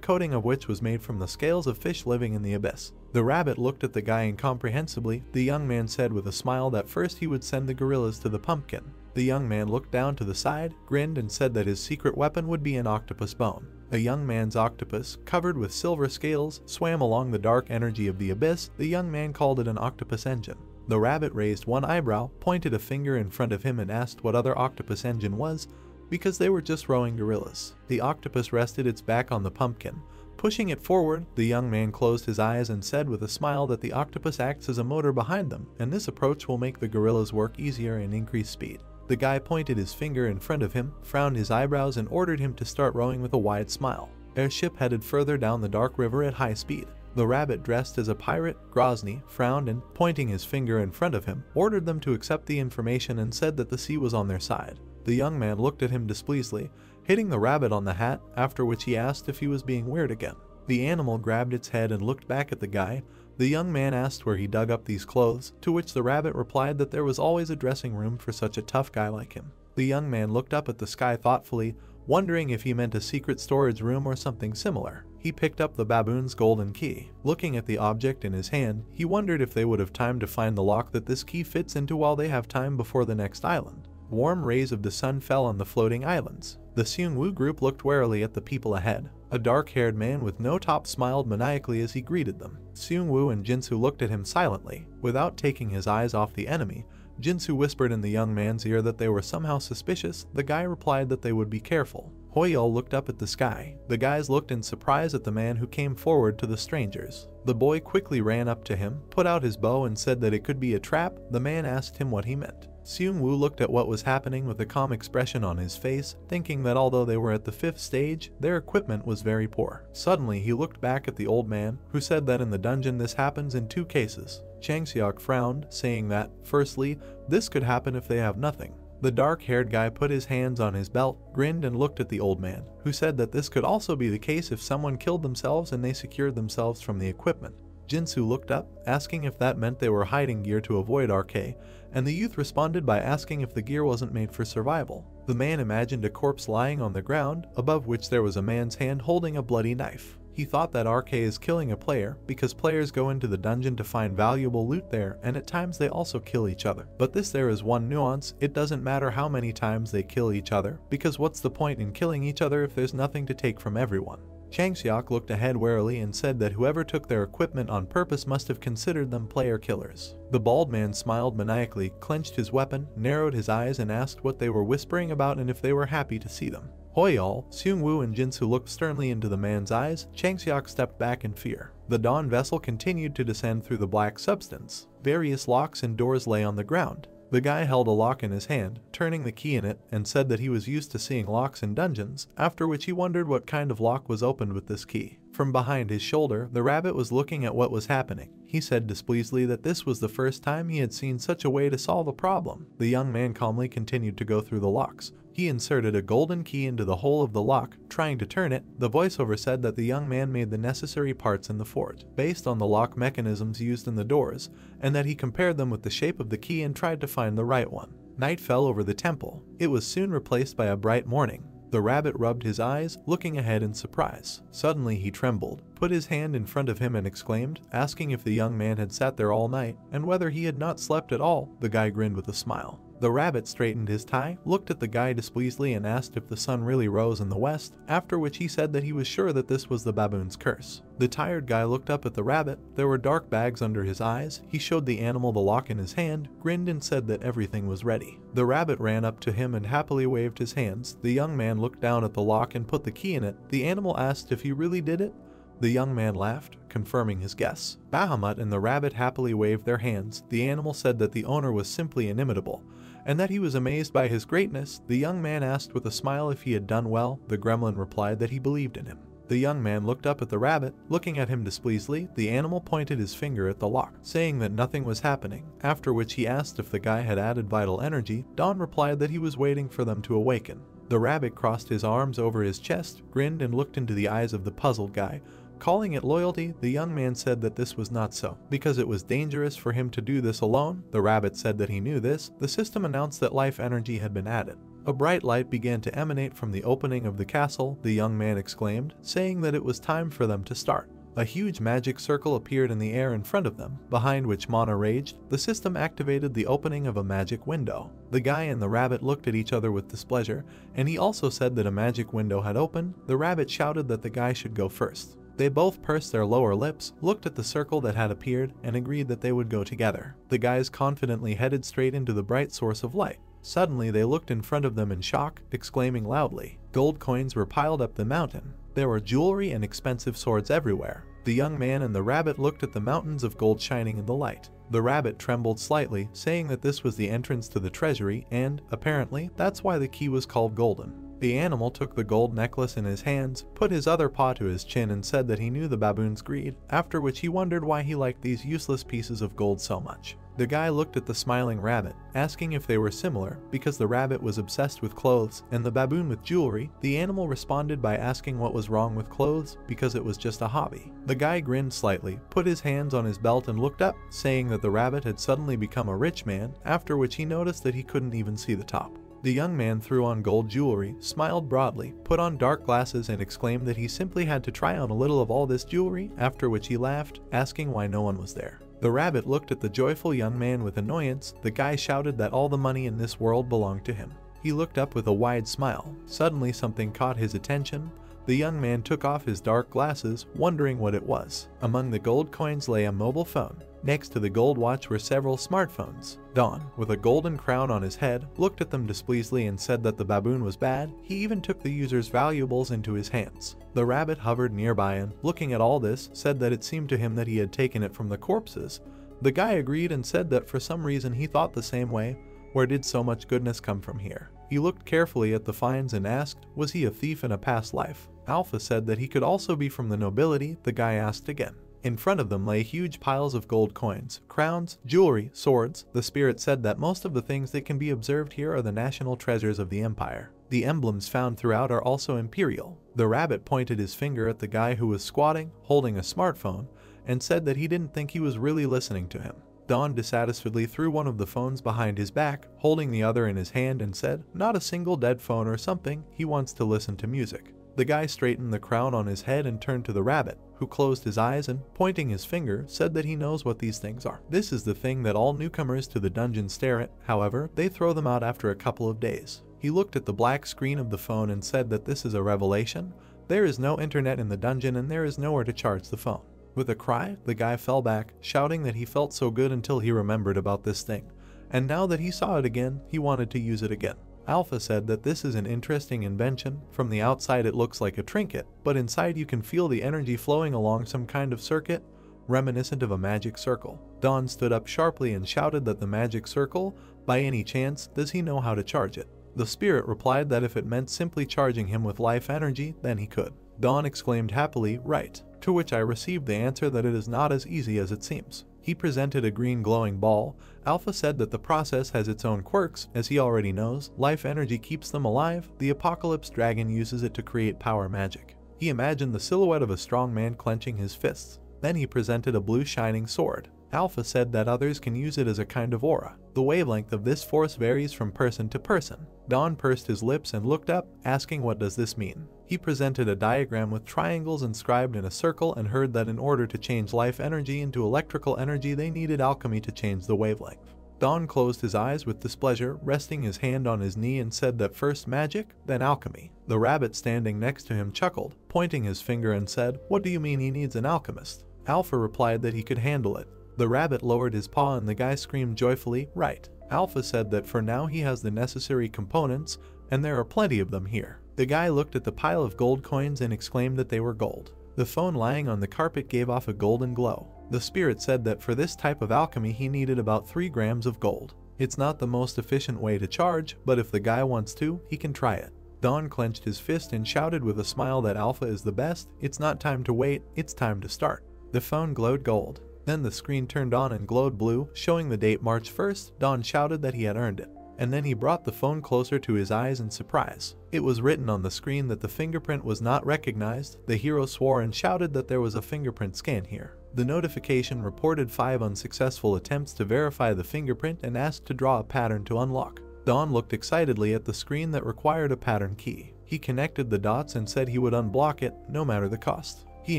coating of which was made from the scales of fish living in the abyss. The rabbit looked at the guy incomprehensibly. The young man said with a smile that first he would send the gorillas to the pumpkin. The young man looked down to the side, grinned and said that his secret weapon would be an octopus bone. A young man's octopus, covered with silver scales, swam along the dark energy of the abyss. The young man called it an octopus engine. The rabbit raised one eyebrow, pointed a finger in front of him and asked what other octopus engine was, because they were just rowing gorillas. The octopus rested its back on the pumpkin. Pushing it forward, the young man closed his eyes and said with a smile that the octopus acts as a motor behind them, and this approach will make the gorillas work easier and increase speed. The guy pointed his finger in front of him, frowned his eyebrows and ordered him to start rowing with a wide smile. Their ship headed further down the dark river at high speed. The rabbit, dressed as a pirate, Grozny, frowned and, pointing his finger in front of him, ordered them to accept the information and said that the sea was on their side. The young man looked at him displeasingly, hitting the rabbit on the hat, after which he asked if he was being weird again. The animal grabbed its head and looked back at the guy. The young man asked where he dug up these clothes, to which the rabbit replied that there was always a dressing room for such a tough guy like him. The young man looked up at the sky thoughtfully, wondering if he meant a secret storage room or something similar. He picked up the baboon's golden key. Looking at the object in his hand, he wondered if they would have time to find the lock that this key fits into while they have time before the next island. Warm rays of the sun fell on the floating islands. The Seung-woo group looked warily at the people ahead. A dark-haired man with no top smiled maniacally as he greeted them. Seung-woo and Jinsu looked at him silently. Without taking his eyes off the enemy, Jinsu whispered in the young man's ear that they were somehow suspicious. The guy replied that they would be careful. Hoyol looked up at the sky. The guys looked in surprise at the man who came forward to the strangers. The boy quickly ran up to him, put out his bow and said that it could be a trap. The man asked him what he meant. Seung-woo looked at what was happening with a calm expression on his face, thinking that although they were at the 5th stage, their equipment was very poor. Suddenly he looked back at the old man, who said that in the dungeon this happens in 2 cases. Changseok frowned, saying that, firstly, this could happen if they have nothing. The dark-haired guy put his hands on his belt, grinned and looked at the old man, who said that this could also be the case if someone killed themselves and they secured themselves from the equipment. Jinsu looked up, asking if that meant they were hiding gear to avoid RK, and the youth responded by asking if the gear wasn't made for survival. The man imagined a corpse lying on the ground, above which there was a man's hand holding a bloody knife. He thought that RK is killing a player because players go into the dungeon to find valuable loot there, and at times they also kill each other. But there is one nuance: it doesn't matter how many times they kill each other, because what's the point in killing each other if there's nothing to take from everyone? Changseok looked ahead warily and said that whoever took their equipment on purpose must have considered them player killers. The bald man smiled maniacally, clenched his weapon, narrowed his eyes and asked what they were whispering about and if they were happy to see them. Hoyol, Seung-woo and Jinsu looked sternly into the man's eyes. Changseok stepped back in fear. The dawn vessel continued to descend through the black substance. Various locks and doors lay on the ground. The guy held a lock in his hand, turning the key in it, and said that he was used to seeing locks in dungeons, after which he wondered what kind of lock was opened with this key. From behind his shoulder, the rabbit was looking at what was happening. He said displeasedly that this was the first time he had seen such a way to solve a problem. The young man calmly continued to go through the locks. He inserted a golden key into the hole of the lock, trying to turn it. The voiceover said that the young man made the necessary parts in the forge, based on the lock mechanisms used in the doors, and that he compared them with the shape of the key and tried to find the right one. Night fell over the temple. It was soon replaced by a bright morning. The rabbit rubbed his eyes, looking ahead in surprise. Suddenly he trembled, put his hand in front of him and exclaimed, asking if the young man had sat there all night, and whether he had not slept at all. The guy grinned with a smile. The rabbit straightened his tie, looked at the guy displeasedly and asked if the sun really rose in the west, after which he said that he was sure that this was the baboon's curse. The tired guy looked up at the rabbit. There were dark bags under his eyes. He showed the animal the lock in his hand, grinned and said that everything was ready. The rabbit ran up to him and happily waved his hands. The young man looked down at the lock and put the key in it. The animal asked if he really did it. The young man laughed, confirming his guess. Bahamut and the rabbit happily waved their hands. The animal said that the owner was simply inimitable, and that he was amazed by his greatness. The young man asked with a smile if he had done well. The gremlin replied that he believed in him. The young man looked up at the rabbit, looking at him displeasedly. The animal pointed his finger at the lock, saying that nothing was happening, after which he asked if the guy had added vital energy. Don replied that he was waiting for them to awaken. The rabbit crossed his arms over his chest, grinned and looked into the eyes of the puzzled guy. Calling it loyalty, the young man said that this was not so, because it was dangerous for him to do this alone. The rabbit said that he knew this. The system announced that life energy had been added. A bright light began to emanate from the opening of the castle. The young man exclaimed, saying that it was time for them to start. A huge magic circle appeared in the air in front of them, behind which mana raged. The system activated the opening of a magic window. The guy and the rabbit looked at each other with displeasure, and he also said that a magic window had opened. The rabbit shouted that the guy should go first. They both pursed their lower lips, looked at the circle that had appeared, and agreed that they would go together. The guys confidently headed straight into the bright source of light. Suddenly they looked in front of them in shock, exclaiming loudly. Gold coins were piled up the mountain. There were jewelry and expensive swords everywhere. The young man and the rabbit looked at the mountains of gold shining in the light. The rabbit trembled slightly, saying that this was the entrance to the treasury, and, apparently, that's why the key was called golden. The animal took the gold necklace in his hands, put his other paw to his chin and said that he knew the baboon's greed, after which he wondered why he liked these useless pieces of gold so much. The guy looked at the smiling rabbit, asking if they were similar, because the rabbit was obsessed with clothes and the baboon with jewelry. The animal responded by asking what was wrong with clothes, because it was just a hobby. The guy grinned slightly, put his hands on his belt and looked up, saying that the rabbit had suddenly become a rich man, after which he noticed that he couldn't even see the top. The young man threw on gold jewelry, smiled broadly, put on dark glasses and exclaimed that he simply had to try on a little of all this jewelry, after which he laughed, asking why no one was there. The rabbit looked at the joyful young man with annoyance. The guy shouted that all the money in this world belonged to him. He looked up with a wide smile. Suddenly something caught his attention. The young man took off his dark glasses, wondering what it was. Among the gold coins lay a mobile phone. Next to the gold watch were several smartphones. Don, with a golden crown on his head, looked at them displeasedly and said that the baboon was bad. He even took the user's valuables into his hands. The rabbit hovered nearby and, looking at all this, said that it seemed to him that he had taken it from the corpses. The guy agreed and said that for some reason he thought the same way. Where did so much goodness come from here? He looked carefully at the finds and asked, was he a thief in a past life? Alpha said that he could also be from the nobility. The guy asked again. In front of them lay huge piles of gold coins, crowns, jewelry, swords. The spirit said that most of the things that can be observed here are the national treasures of the empire. The emblems found throughout are also imperial. The rabbit pointed his finger at the guy who was squatting, holding a smartphone, and said that he didn't think he was really listening to him. Don dissatisfiedly threw one of the phones behind his back, holding the other in his hand and said, not a single dead phone or something, he wants to listen to music. The guy straightened the crown on his head and turned to the rabbit, who closed his eyes and, pointing his finger, said that he knows what these things are. This is the thing that all newcomers to the dungeon stare at. However, they throw them out after a couple of days. He looked at the black screen of the phone and said that this is a revelation. There is no internet in the dungeon and there is nowhere to charge the phone. With a cry, the guy fell back, shouting that he felt so good until he remembered about this thing. And now that he saw it again, he wanted to use it again. Alpha said that this is an interesting invention. From the outside it looks like a trinket, but inside you can feel the energy flowing along some kind of circuit, reminiscent of a magic circle. Don stood up sharply and shouted that the magic circle, by any chance, does he know how to charge it? The spirit replied that if it meant simply charging him with life energy, then he could. Don exclaimed happily, right. To which I received the answer that it is not as easy as it seems. He presented a green glowing ball. Alpha said that the process has its own quirks, as he already knows. Life energy keeps them alive. The apocalypse dragon uses it to create power magic. He imagined the silhouette of a strong man clenching his fists. Then he presented a blue shining sword. Alpha said that others can use it as a kind of aura. The wavelength of this force varies from person to person. Don pursed his lips and looked up, asking what does this mean? He presented a diagram with triangles inscribed in a circle and heard that in order to change life energy into electrical energy they needed alchemy to change the wavelength. Don closed his eyes with displeasure, resting his hand on his knee and said that first magic, then alchemy. The rabbit standing next to him chuckled, pointing his finger and said, what do you mean he needs an alchemist? Alpha replied that he could handle it. The rabbit lowered his paw and the guy screamed joyfully, right. Alpha said that for now he has the necessary components, and there are plenty of them here. The guy looked at the pile of gold coins and exclaimed that they were gold. The phone lying on the carpet gave off a golden glow. The spirit said that for this type of alchemy he needed about 3 grams of gold. It's not the most efficient way to charge, but if the guy wants to, he can try it. Don clenched his fist and shouted with a smile that Alpha is the best. It's not time to wait, it's time to start. The phone glowed gold. Then the screen turned on and glowed blue, showing the date March 1st. Don shouted that he had earned it. And then he brought the phone closer to his eyes in surprise. It was written on the screen that the fingerprint was not recognized. The hero swore and shouted that there was a fingerprint scan here. The notification reported 5 unsuccessful attempts to verify the fingerprint and asked to draw a pattern to unlock. Don looked excitedly at the screen that required a pattern key. He connected the dots and said he would unblock it, no matter the cost. He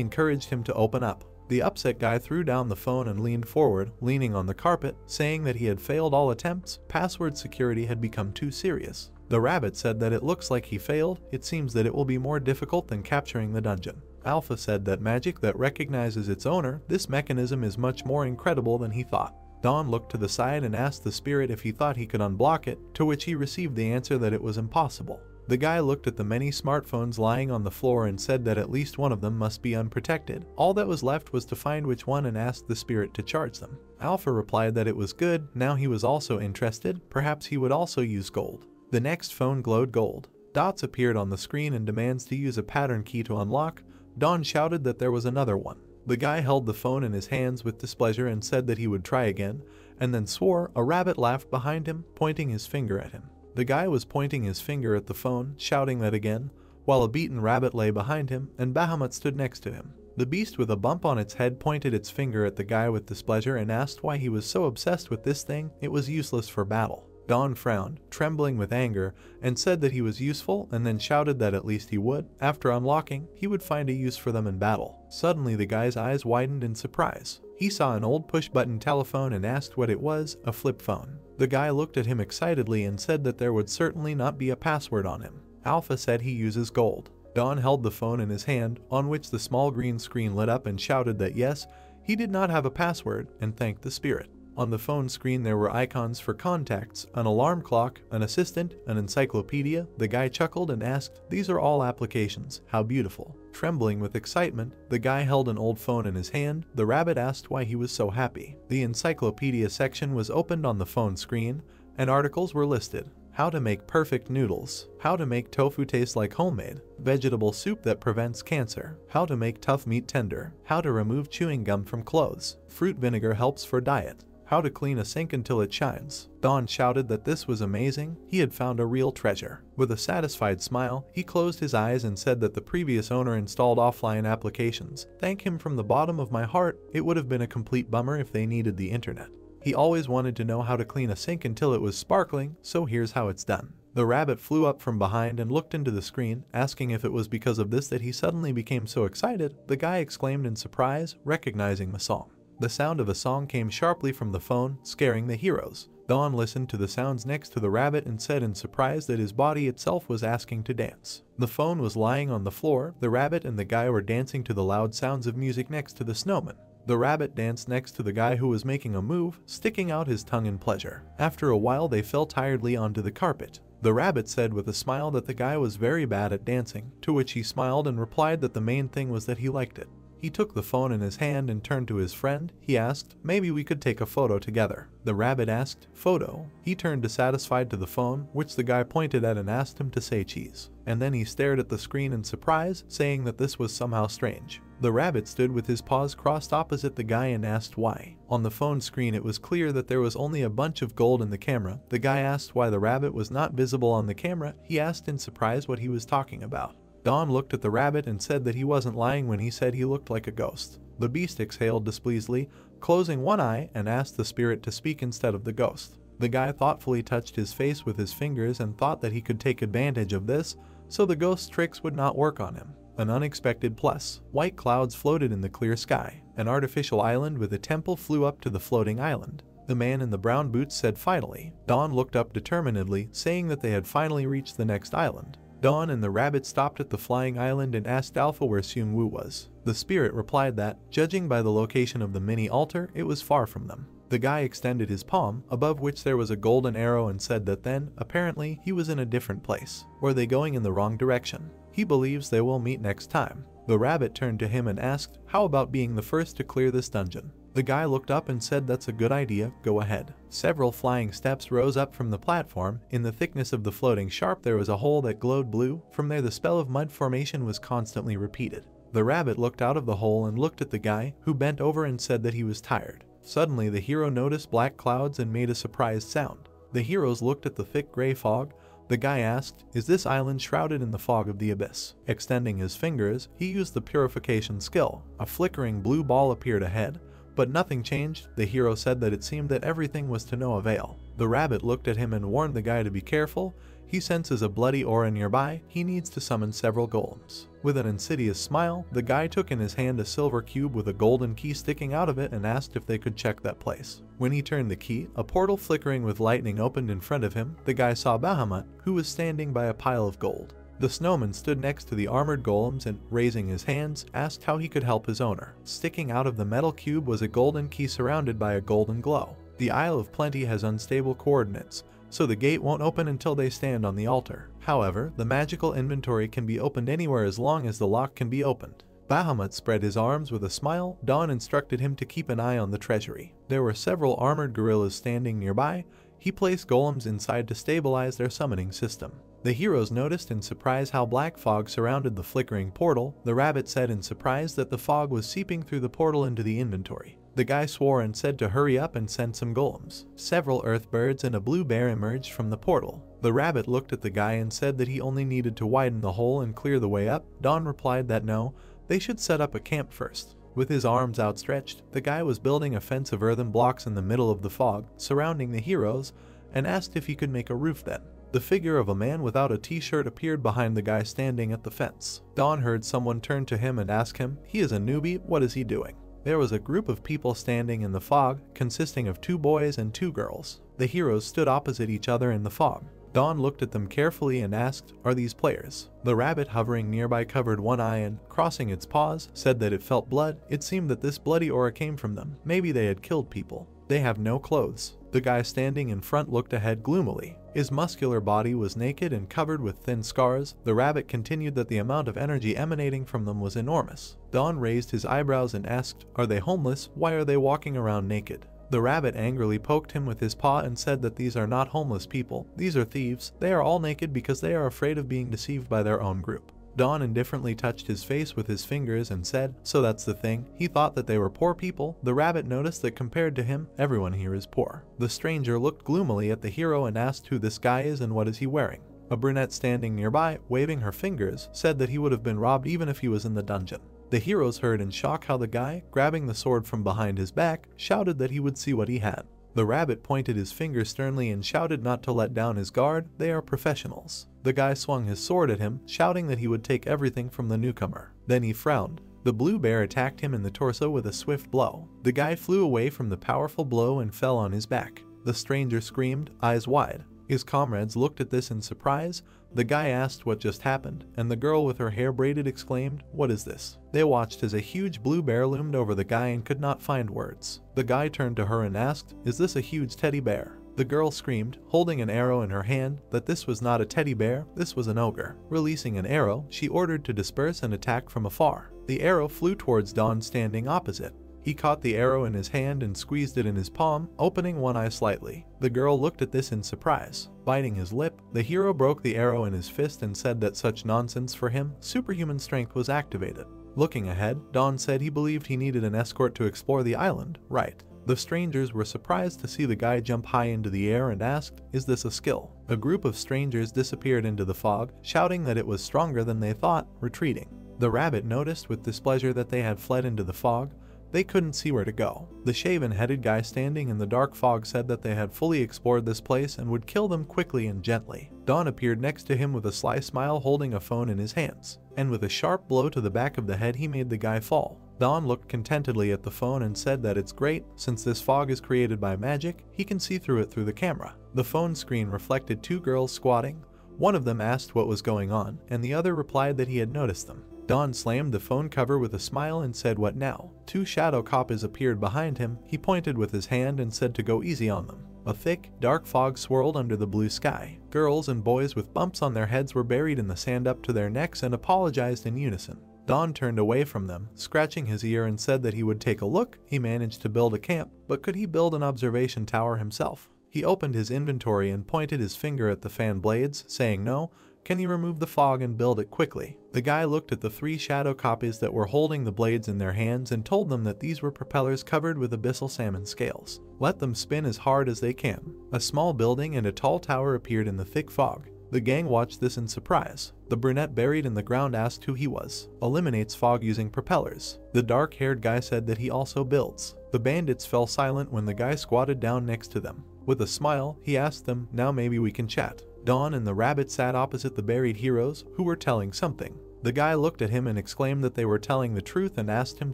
encouraged him to open up. The upset guy threw down the phone and leaned forward, leaning on the carpet, saying that he had failed all attempts. Password security had become too serious. The rabbit said that it looks like he failed. It seems that it will be more difficult than capturing the dungeon. Alpha said that magic that recognizes its owner, this mechanism is much more incredible than he thought. Don looked to the side and asked the spirit if he thought he could unblock it, to which he received the answer that it was impossible. The guy looked at the many smartphones lying on the floor and said that at least one of them must be unprotected. All that was left was to find which one and ask the spirit to charge them. Alpha replied that it was good. Now he was also interested. Perhaps he would also use gold. The next phone glowed gold. Dots appeared on the screen and demands to use a pattern key to unlock. Don shouted that there was another one. The guy held the phone in his hands with displeasure and said that he would try again, and then swore. A rabbit laughed behind him, pointing his finger at him. The guy was pointing his finger at the phone, shouting that again, while a beaten rabbit lay behind him and Bahamut stood next to him. The beast with a bump on its head pointed its finger at the guy with displeasure and asked why he was so obsessed with this thing. It was useless for battle. Don frowned, trembling with anger, and said that he was useful, and then shouted that at least he would, after unlocking, he would find a use for them in battle. Suddenly the guy's eyes widened in surprise. He saw an old push-button telephone and asked what it was. A flip phone. The guy looked at him excitedly and said that there would certainly not be a password on him. Alpha said he uses gold. Don held the phone in his hand, on which the small green screen lit up, and shouted that yes, he did not have a password, and thanked the spirit. On the phone screen there were icons for contacts, an alarm clock, an assistant, an encyclopedia. The guy chuckled and asked, "These are all applications, how beautiful." Trembling with excitement, the guy held an old phone in his hand. The rabbit asked why he was so happy. The encyclopedia section was opened on the phone screen, and articles were listed. How to make perfect noodles. How to make tofu taste like homemade. Vegetable soup that prevents cancer. How to make tough meat tender. How to remove chewing gum from clothes. Fruit vinegar helps for diet. How to clean a sink until it shines. Don shouted that this was amazing. He had found a real treasure. With a satisfied smile, he closed his eyes and said that the previous owner installed offline applications. Thank him from the bottom of my heart. It would have been a complete bummer if they needed the internet. He always wanted to know how to clean a sink until it was sparkling, so here's how it's done. The rabbit flew up from behind and looked into the screen, asking if it was because of this that he suddenly became so excited. The guy exclaimed in surprise, recognizing the song. The sound of a song came sharply from the phone, scaring the heroes. Don listened to the sounds next to the rabbit and said in surprise that his body itself was asking to dance. The phone was lying on the floor. The rabbit and the guy were dancing to the loud sounds of music next to the snowman. The rabbit danced next to the guy who was making a move, sticking out his tongue in pleasure. After a while they fell tiredly onto the carpet. The rabbit said with a smile that the guy was very bad at dancing, to which he smiled and replied that the main thing was that he liked it. He took the phone in his hand and turned to his friend. He asked, "Maybe we could take a photo together." The rabbit asked, "Photo?" He turned dissatisfied to the phone, which the guy pointed at and asked him to say cheese. And then he stared at the screen in surprise, saying that this was somehow strange. The rabbit stood with his paws crossed opposite the guy and asked why. On the phone screen it was clear that there was only a bunch of gold in the camera. The guy asked why the rabbit was not visible on the camera. He asked in surprise what he was talking about. Don looked at the rabbit and said that he wasn't lying when he said he looked like a ghost. The beast exhaled displeasedly, closing one eye, and asked the spirit to speak instead of the ghost. The guy thoughtfully touched his face with his fingers and thought that he could take advantage of this, so the ghost's tricks would not work on him. An unexpected plus. White clouds floated in the clear sky. An artificial island with a temple flew up to the floating island. The man in the brown boots said finally. Don looked up determinedly, saying that they had finally reached the next island. Don and the rabbit stopped at the flying island and asked Alpha where Seung-woo was. The spirit replied that, judging by the location of the mini altar, it was far from them. The guy extended his palm, above which there was a golden arrow, and said that then, apparently, he was in a different place. Were they going in the wrong direction? He believes they will meet next time. The rabbit turned to him and asked, "How about being the first to clear this dungeon?" The guy looked up and said, "That's a good idea, go ahead." Several flying steps rose up from the platform. In the thickness of the floating sharp there was a hole that glowed blue. From there the spell of mud formation was constantly repeated. The rabbit looked out of the hole and looked at the guy, who bent over and said that he was tired. Suddenly the hero noticed black clouds and made a surprised sound. The heroes looked at the thick gray fog. The guy asked, "Is this island shrouded in the fog of the abyss?" Extending his fingers, he used the purification skill. A flickering blue ball appeared ahead. But nothing changed. The hero said that it seemed that everything was to no avail. The rabbit looked at him and warned the guy to be careful. He senses a bloody aura nearby. He needs to summon several golems. With an insidious smile, the guy took in his hand a silver cube with a golden key sticking out of it and asked if they could check that place. When he turned the key, a portal flickering with lightning opened in front of him. The guy saw Bahamut, who was standing by a pile of gold. The snowman stood next to the armored golems and, raising his hands, asked how he could help his owner. Sticking out of the metal cube was a golden key surrounded by a golden glow. The Isle of Plenty has unstable coordinates, so the gate won't open until they stand on the altar. However, the magical inventory can be opened anywhere as long as the lock can be opened. Bahamut spread his arms with a smile. Don instructed him to keep an eye on the treasury. There were several armored gorillas standing nearby. He placed golems inside to stabilize their summoning system. The heroes noticed in surprise how black fog surrounded the flickering portal. The rabbit said in surprise that the fog was seeping through the portal into the inventory. The guy swore and said to hurry up and send some golems. Several earth birds and a blue bear emerged from the portal. The rabbit looked at the guy and said that he only needed to widen the hole and clear the way up. Don replied that no, they should set up a camp first. With his arms outstretched, the guy was building a fence of earthen blocks in the middle of the fog, surrounding the heroes, and asked if he could make a roof then. The figure of a man without a t-shirt appeared behind the guy standing at the fence. Don heard someone turn to him and ask him, "He is a newbie, what is he doing?" There was a group of people standing in the fog, consisting of 2 boys and 2 girls. The heroes stood opposite each other in the fog. Don looked at them carefully and asked, "Are these players?" The rabbit hovering nearby covered one eye and, crossing its paws, said that it felt blood. It seemed that this bloody aura came from them. Maybe they had killed people. They have no clothes. The guy standing in front looked ahead gloomily. His muscular body was naked and covered with thin scars. The rabbit continued that the amount of energy emanating from them was enormous. Don raised his eyebrows and asked, "Are they homeless? Why are they walking around naked?" The rabbit angrily poked him with his paw and said that these are not homeless people, these are thieves. They are all naked because they are afraid of being deceived by their own group. Don indifferently touched his face with his fingers and said, "So that's the thing." He thought that they were poor people. The rabbit noticed that compared to him, everyone here is poor. The stranger looked gloomily at the hero and asked who this guy is and what is he wearing. A brunette standing nearby, waving her fingers, said that he would have been robbed even if he was in the dungeon. The heroes heard in shock how the guy, grabbing the sword from behind his back, shouted that he would see what he had. The rabbit pointed his finger sternly and shouted not to let down his guard. They are professionals. The guy swung his sword at him, shouting that he would take everything from the newcomer. Then he frowned. The blue bear attacked him in the torso with a swift blow. The guy flew away from the powerful blow and fell on his back. The stranger screamed, eyes wide. His comrades looked at this in surprise. The guy asked what just happened, and the girl with her hair braided exclaimed, "What is this?" They watched as a huge blue bear loomed over the guy and could not find words. The guy turned to her and asked, "Is this a huge teddy bear?" The girl screamed, holding an arrow in her hand, that this was not a teddy bear, this was an ogre. Releasing an arrow, she ordered to disperse and attack from afar. The arrow flew towards Don standing opposite. He caught the arrow in his hand and squeezed it in his palm, opening one eye slightly. The girl looked at this in surprise. Biting his lip, the hero broke the arrow in his fist and said that such nonsense for him, superhuman strength was activated. Looking ahead, Don said he believed he needed an escort to explore the island, right? The strangers were surprised to see the guy jump high into the air and asked, "Is this a skill?" A group of strangers disappeared into the fog, shouting that it was stronger than they thought, retreating. The rabbit noticed with displeasure that they had fled into the fog. They couldn't see where to go. The shaven-headed guy standing in the dark fog said that they had fully explored this place and would kill them quickly and gently. Don appeared next to him with a sly smile, holding a phone in his hands, and with a sharp blow to the back of the head he made the guy fall. Don looked contentedly at the phone and said that it's great, since this fog is created by magic, he can see through it through the camera. The phone screen reflected 2 girls squatting. One of them asked what was going on, and the other replied that he had noticed them. Don slammed the phone cover with a smile and said, "What now?" 2 shadow copies appeared behind him. He pointed with his hand and said to go easy on them. A thick, dark fog swirled under the blue sky. Girls and boys with bumps on their heads were buried in the sand up to their necks and apologized in unison. Don turned away from them, scratching his ear, and said that he would take a look. He managed to build a camp, but could he build an observation tower himself? He opened his inventory and pointed his finger at the fan blades, saying no. Can he remove the fog and build it quickly? The guy looked at the 3 shadow copies that were holding the blades in their hands and told them that these were propellers covered with abyssal salmon scales. Let them spin as hard as they can. A small building and a tall tower appeared in the thick fog. The gang watched this in surprise. The brunette buried in the ground asked who he was. Eliminates fog using propellers. The dark-haired guy said that he also builds. The bandits fell silent when the guy squatted down next to them. With a smile, he asked them, "Now maybe we can chat." Don and the rabbit sat opposite the buried heroes, who were telling something. The guy looked at him and exclaimed that they were telling the truth and asked him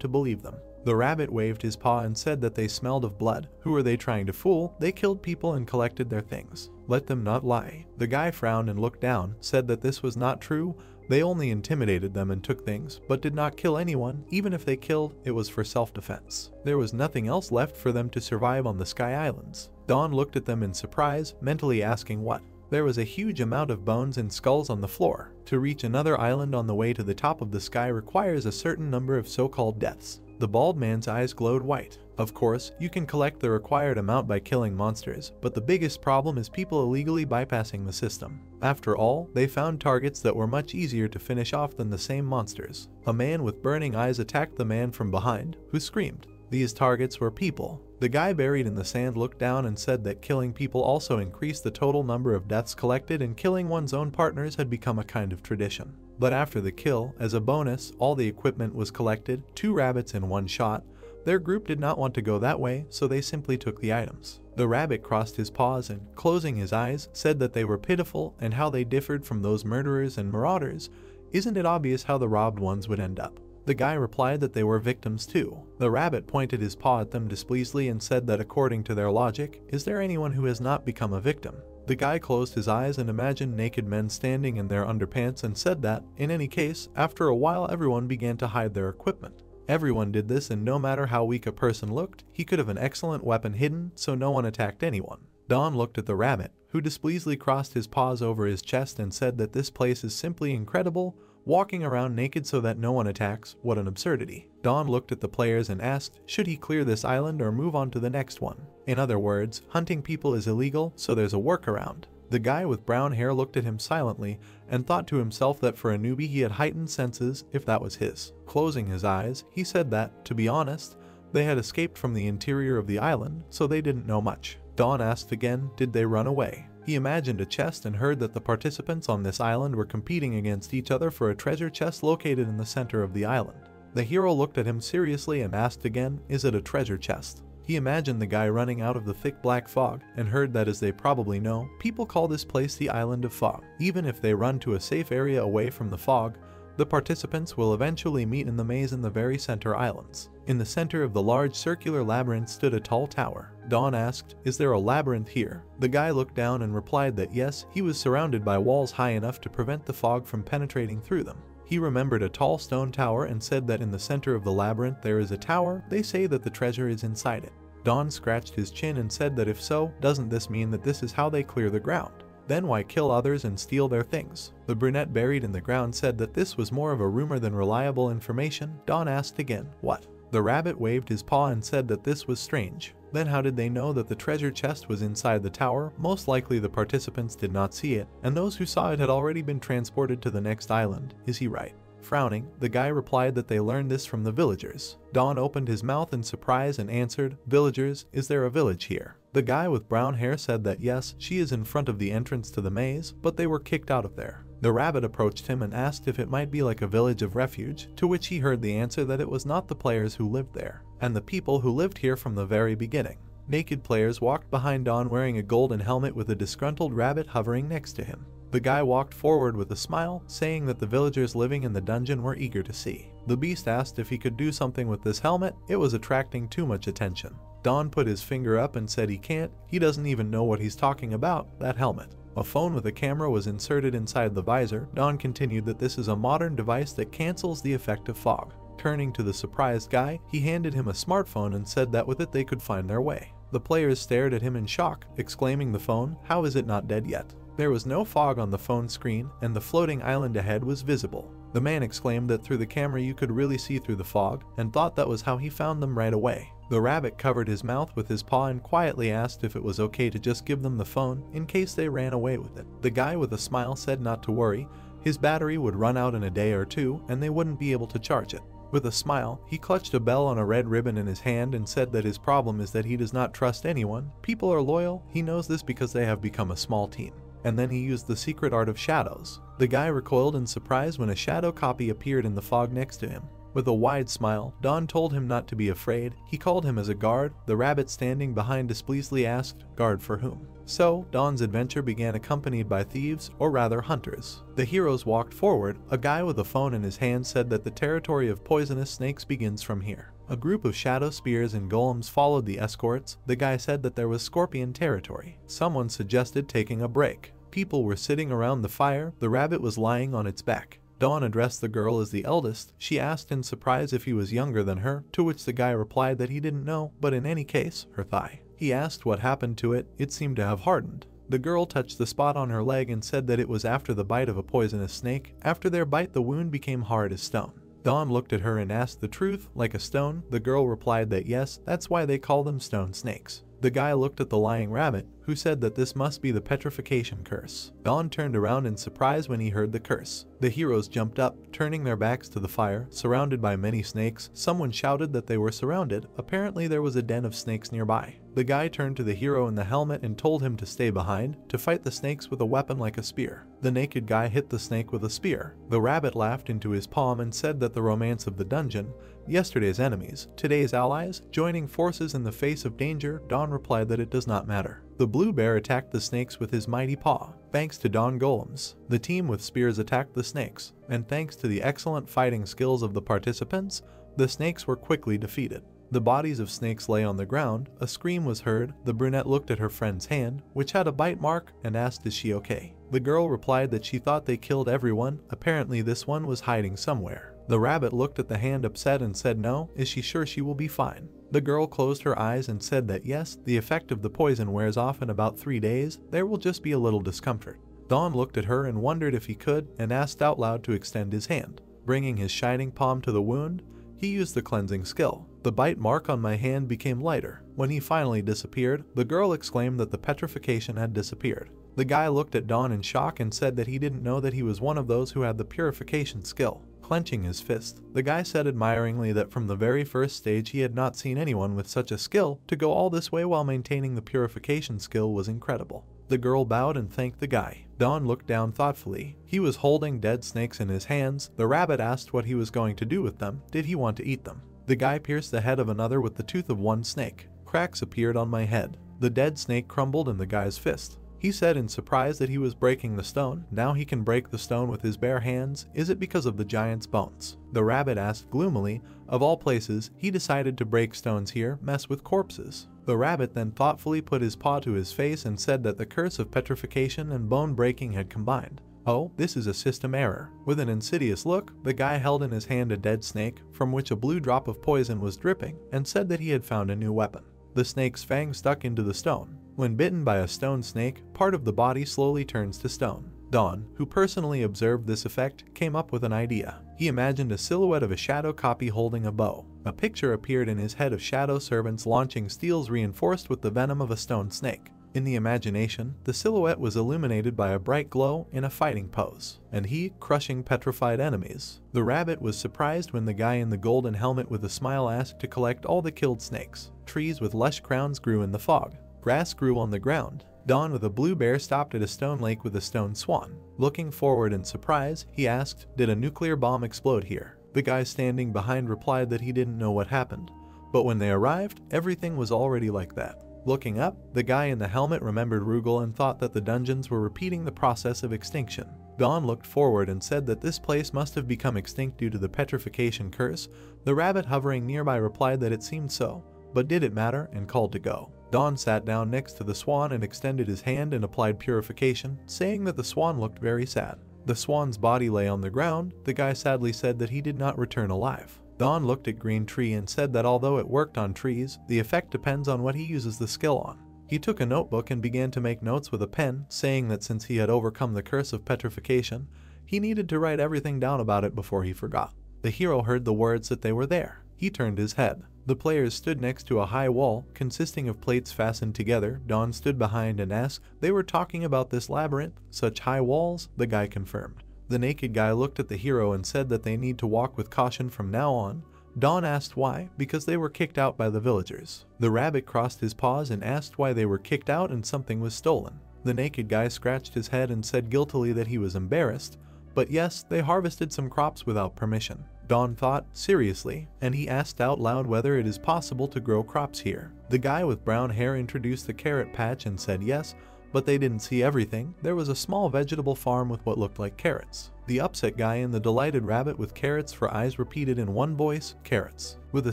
to believe them. The rabbit waved his paw and said that they smelled of blood. Who were they trying to fool? They killed people and collected their things. Let them not lie. The guy frowned and looked down, said that this was not true. They only intimidated them and took things, but did not kill anyone. Even if they killed, it was for self-defense. There was nothing else left for them to survive on the Sky Islands. Don looked at them in surprise, mentally asking what. There was a huge amount of bones and skulls on the floor. To reach another island on the way to the top of the sky requires a certain number of so-called deaths. The bald man's eyes glowed white. Of course, you can collect the required amount by killing monsters, but the biggest problem is people illegally bypassing the system. After all, they found targets that were much easier to finish off than the same monsters. A man with burning eyes attacked the man from behind, who screamed. These targets were people. The guy buried in the sand looked down and said that killing people also increased the total number of deaths collected, and killing one's own partners had become a kind of tradition. But after the kill, as a bonus, all the equipment was collected, 2 rabbits in one shot. Their group did not want to go that way, so they simply took the items. The rabbit crossed his paws and, closing his eyes, said that they were pitiful and how they differed from those murderers and marauders. Isn't it obvious how the robbed ones would end up? The guy replied that they were victims too. The rabbit pointed his paw at them displeasingly and said that according to their logic, is there anyone who has not become a victim? The guy closed his eyes and imagined naked men standing in their underpants and said that, in any case, after a while everyone began to hide their equipment. Everyone did this, and no matter how weak a person looked, he could have an excellent weapon hidden, so no one attacked anyone. Don looked at the rabbit, who displeasingly crossed his paws over his chest and said that this place is simply incredible. Walking around naked so that no one attacks, what an absurdity. Don looked at the players and asked, should he clear this island or move on to the next one? In other words, hunting people is illegal, so there's a workaround. The guy with brown hair looked at him silently and thought to himself that for a newbie he had heightened senses if that was his. Closing his eyes, he said that, to be honest, they had escaped from the interior of the island, so they didn't know much. Don asked again, did they run away? He imagined a chest and heard that the participants on this island were competing against each other for a treasure chest located in the center of the island. The hero looked at him seriously and asked again, is it a treasure chest? He imagined the guy running out of the thick black fog and heard that, as they probably know, people call this place the Island of Fog. Even if they run to a safe area away from the fog, the participants will eventually meet in the maze in the very center islands. In the center of the large circular labyrinth stood a tall tower. Don asked, is there a labyrinth here? The guy looked down and replied that yes, he was surrounded by walls high enough to prevent the fog from penetrating through them. He remembered a tall stone tower and said that in the center of the labyrinth there is a tower. They say that the treasure is inside it. Don scratched his chin and said that if so, doesn't this mean that this is how they clear the ground? Then why kill others and steal their things? The brunette buried in the ground said that this was more of a rumor than reliable information. Don asked again, what? The rabbit waved his paw and said that this was strange. Then how did they know that the treasure chest was inside the tower? Most likely the participants did not see it, and those who saw it had already been transported to the next island. Is he right? Frowning, the guy replied that they learned this from the villagers. Don opened his mouth in surprise and answered, villagers, is there a village here? The guy with brown hair said that yes, she is in front of the entrance to the maze, but they were kicked out of there. The rabbit approached him and asked if it might be like a village of refuge, to which he heard the answer that it was not the players who lived there, and the people who lived here from the very beginning. Naked players walked behind Don wearing a golden helmet with a disgruntled rabbit hovering next to him. The guy walked forward with a smile, saying that the villagers living in the dungeon were eager to see. The beast asked if he could do something with this helmet. It was attracting too much attention. Don put his finger up and said he can't. He doesn't even know what he's talking about, that helmet. A phone with a camera was inserted inside the visor. Don continued that this is a modern device that cancels the effect of fog. Turning to the surprised guy, he handed him a smartphone and said that with it they could find their way. The players stared at him in shock, exclaiming, the phone, how is it not dead yet? There was no fog on the phone screen, and the floating island ahead was visible. The man exclaimed that through the camera you could really see through the fog, and thought that was how he found them right away. The rabbit covered his mouth with his paw and quietly asked if it was okay to just give them the phone in case they ran away with it. The guy with a smile said not to worry, his battery would run out in a day or two and they wouldn't be able to charge it. With a smile, he clutched a bell on a red ribbon in his hand and said that his problem is that he does not trust anyone. People are loyal, he knows this because they have become a small team. And then he used the secret art of shadows. The guy recoiled in surprise when a shadow copy appeared in the fog next to him. With a wide smile, Don told him not to be afraid. He called him as a guard. The rabbit standing behind displeasingly asked, guard for whom? So, Don's adventure began accompanied by thieves, or rather hunters. The heroes walked forward. A guy with a phone in his hand said that the territory of poisonous snakes begins from here. A group of shadow spears and golems followed the escorts. The guy said that there was scorpion territory. Someone suggested taking a break. People were sitting around the fire. The rabbit was lying on its back. Dawn addressed the girl as the eldest. She asked in surprise if he was younger than her, to which the guy replied that he didn't know, but in any case, her thigh. He asked what happened to it. It seemed to have hardened. The girl touched the spot on her leg and said that it was after the bite of a poisonous snake. After their bite, the wound became hard as stone. Dawn looked at her and asked the truth, like a stone. The girl replied that yes, that's why they call them stone snakes. The guy looked at the lying rabbit, who said that this must be the petrification curse. Dawn turned around in surprise when he heard the curse. The heroes jumped up, turning their backs to the fire, surrounded by many snakes. Someone shouted that they were surrounded. Apparently there was a den of snakes nearby. The guy turned to the hero in the helmet and told him to stay behind, to fight the snakes with a weapon like a spear. The naked guy hit the snake with a spear. The rabbit laughed into his palm and said that the romance of the dungeon, yesterday's enemies, today's allies, joining forces in the face of danger. Dawn replied that it does not matter. The blue bear attacked the snakes with his mighty paw. Thanks to Dawn golems, the team with spears attacked the snakes, and thanks to the excellent fighting skills of the participants, the snakes were quickly defeated. The bodies of snakes lay on the ground. A scream was heard. The brunette looked at her friend's hand, which had a bite mark, and asked, "Is she okay?" The girl replied that she thought they killed everyone. Apparently this one was hiding somewhere. The rabbit looked at the hand upset and said, "No, is she sure she will be fine?" The girl closed her eyes and said that yes, the effect of the poison wears off in about 3 days. There will just be a little discomfort. Dawn looked at her and wondered if he could, and asked out loud to extend his hand. Bringing his shining palm to the wound, he used the cleansing skill. The bite mark on my hand became lighter. When he finally disappeared, the girl exclaimed that the petrification had disappeared. The guy looked at Dawn in shock and said that he didn't know that he was one of those who had the purification skill. Clenching his fist, the guy said admiringly that from the very first stage he had not seen anyone with such a skill. To go all this way while maintaining the purification skill was incredible. The girl bowed and thanked the guy. Dawn looked down thoughtfully. He was holding dead snakes in his hands. The rabbit asked what he was going to do with them. Did he want to eat them? The guy pierced the head of another with the tooth of one snake. Cracks appeared on my head. The dead snake crumbled in the guy's fist. He said in surprise that he was breaking the stone. Now he can break the stone with his bare hands. Is it because of the giant's bones? The rabbit asked gloomily. Of all places, he decided to break stones here, mess with corpses. The rabbit then thoughtfully put his paw to his face and said that the curse of petrification and bone breaking had combined. Oh, this is a system error. With an insidious look, the guy held in his hand a dead snake, from which a blue drop of poison was dripping, and said that he had found a new weapon. The snake's fang stuck into the stone. When bitten by a stone snake, part of the body slowly turns to stone. Dawn, who personally observed this effect, came up with an idea. He imagined a silhouette of a shadow copy holding a bow. A picture appeared in his head of shadow servants launching steels reinforced with the venom of a stone snake. In the imagination, the silhouette was illuminated by a bright glow in a fighting pose, and he crushing petrified enemies. The rabbit was surprised when the guy in the golden helmet with a smile asked to collect all the killed snakes. Trees with lush crowns grew in the fog. Grass grew on the ground. Dawn with a blue bear stopped at a stone lake with a stone swan. Looking forward in surprise, he asked, "Did a nuclear bomb explode here?" The guy standing behind replied that he didn't know what happened. But when they arrived, everything was already like that. Looking up, the guy in the helmet remembered Rugal and thought that the dungeons were repeating the process of extinction. Dawn looked forward and said that this place must have become extinct due to the petrification curse. The rabbit hovering nearby replied that it seemed so, but did it matter, and called to go. Dawn sat down next to the swan and extended his hand and applied purification, saying that the swan looked very sad. The swan's body lay on the ground. The guy sadly said that he did not return alive. Dawn looked at Green Tree and said that although it worked on trees, the effect depends on what he uses the skill on. He took a notebook and began to make notes with a pen, saying that since he had overcome the curse of petrification, he needed to write everything down about it before he forgot. The hero heard the words that they were there. He turned his head. The players stood next to a high wall, consisting of plates fastened together. Dawn stood behind and asked, "They were talking about this labyrinth? Such high walls?" The guy confirmed. The naked guy looked at the hero and said that they need to walk with caution from now on. Dawn asked why, because they were kicked out by the villagers. The rabbit crossed his paws and asked why they were kicked out and something was stolen. The naked guy scratched his head and said guiltily that he was embarrassed, but yes, they harvested some crops without permission. Dawn thought, seriously, and he asked out loud whether it is possible to grow crops here. The guy with brown hair introduced the carrot patch and said yes, but they didn't see everything. There was a small vegetable farm with what looked like carrots. The upset guy and the delighted rabbit with carrots for eyes repeated in one voice, "Carrots." With a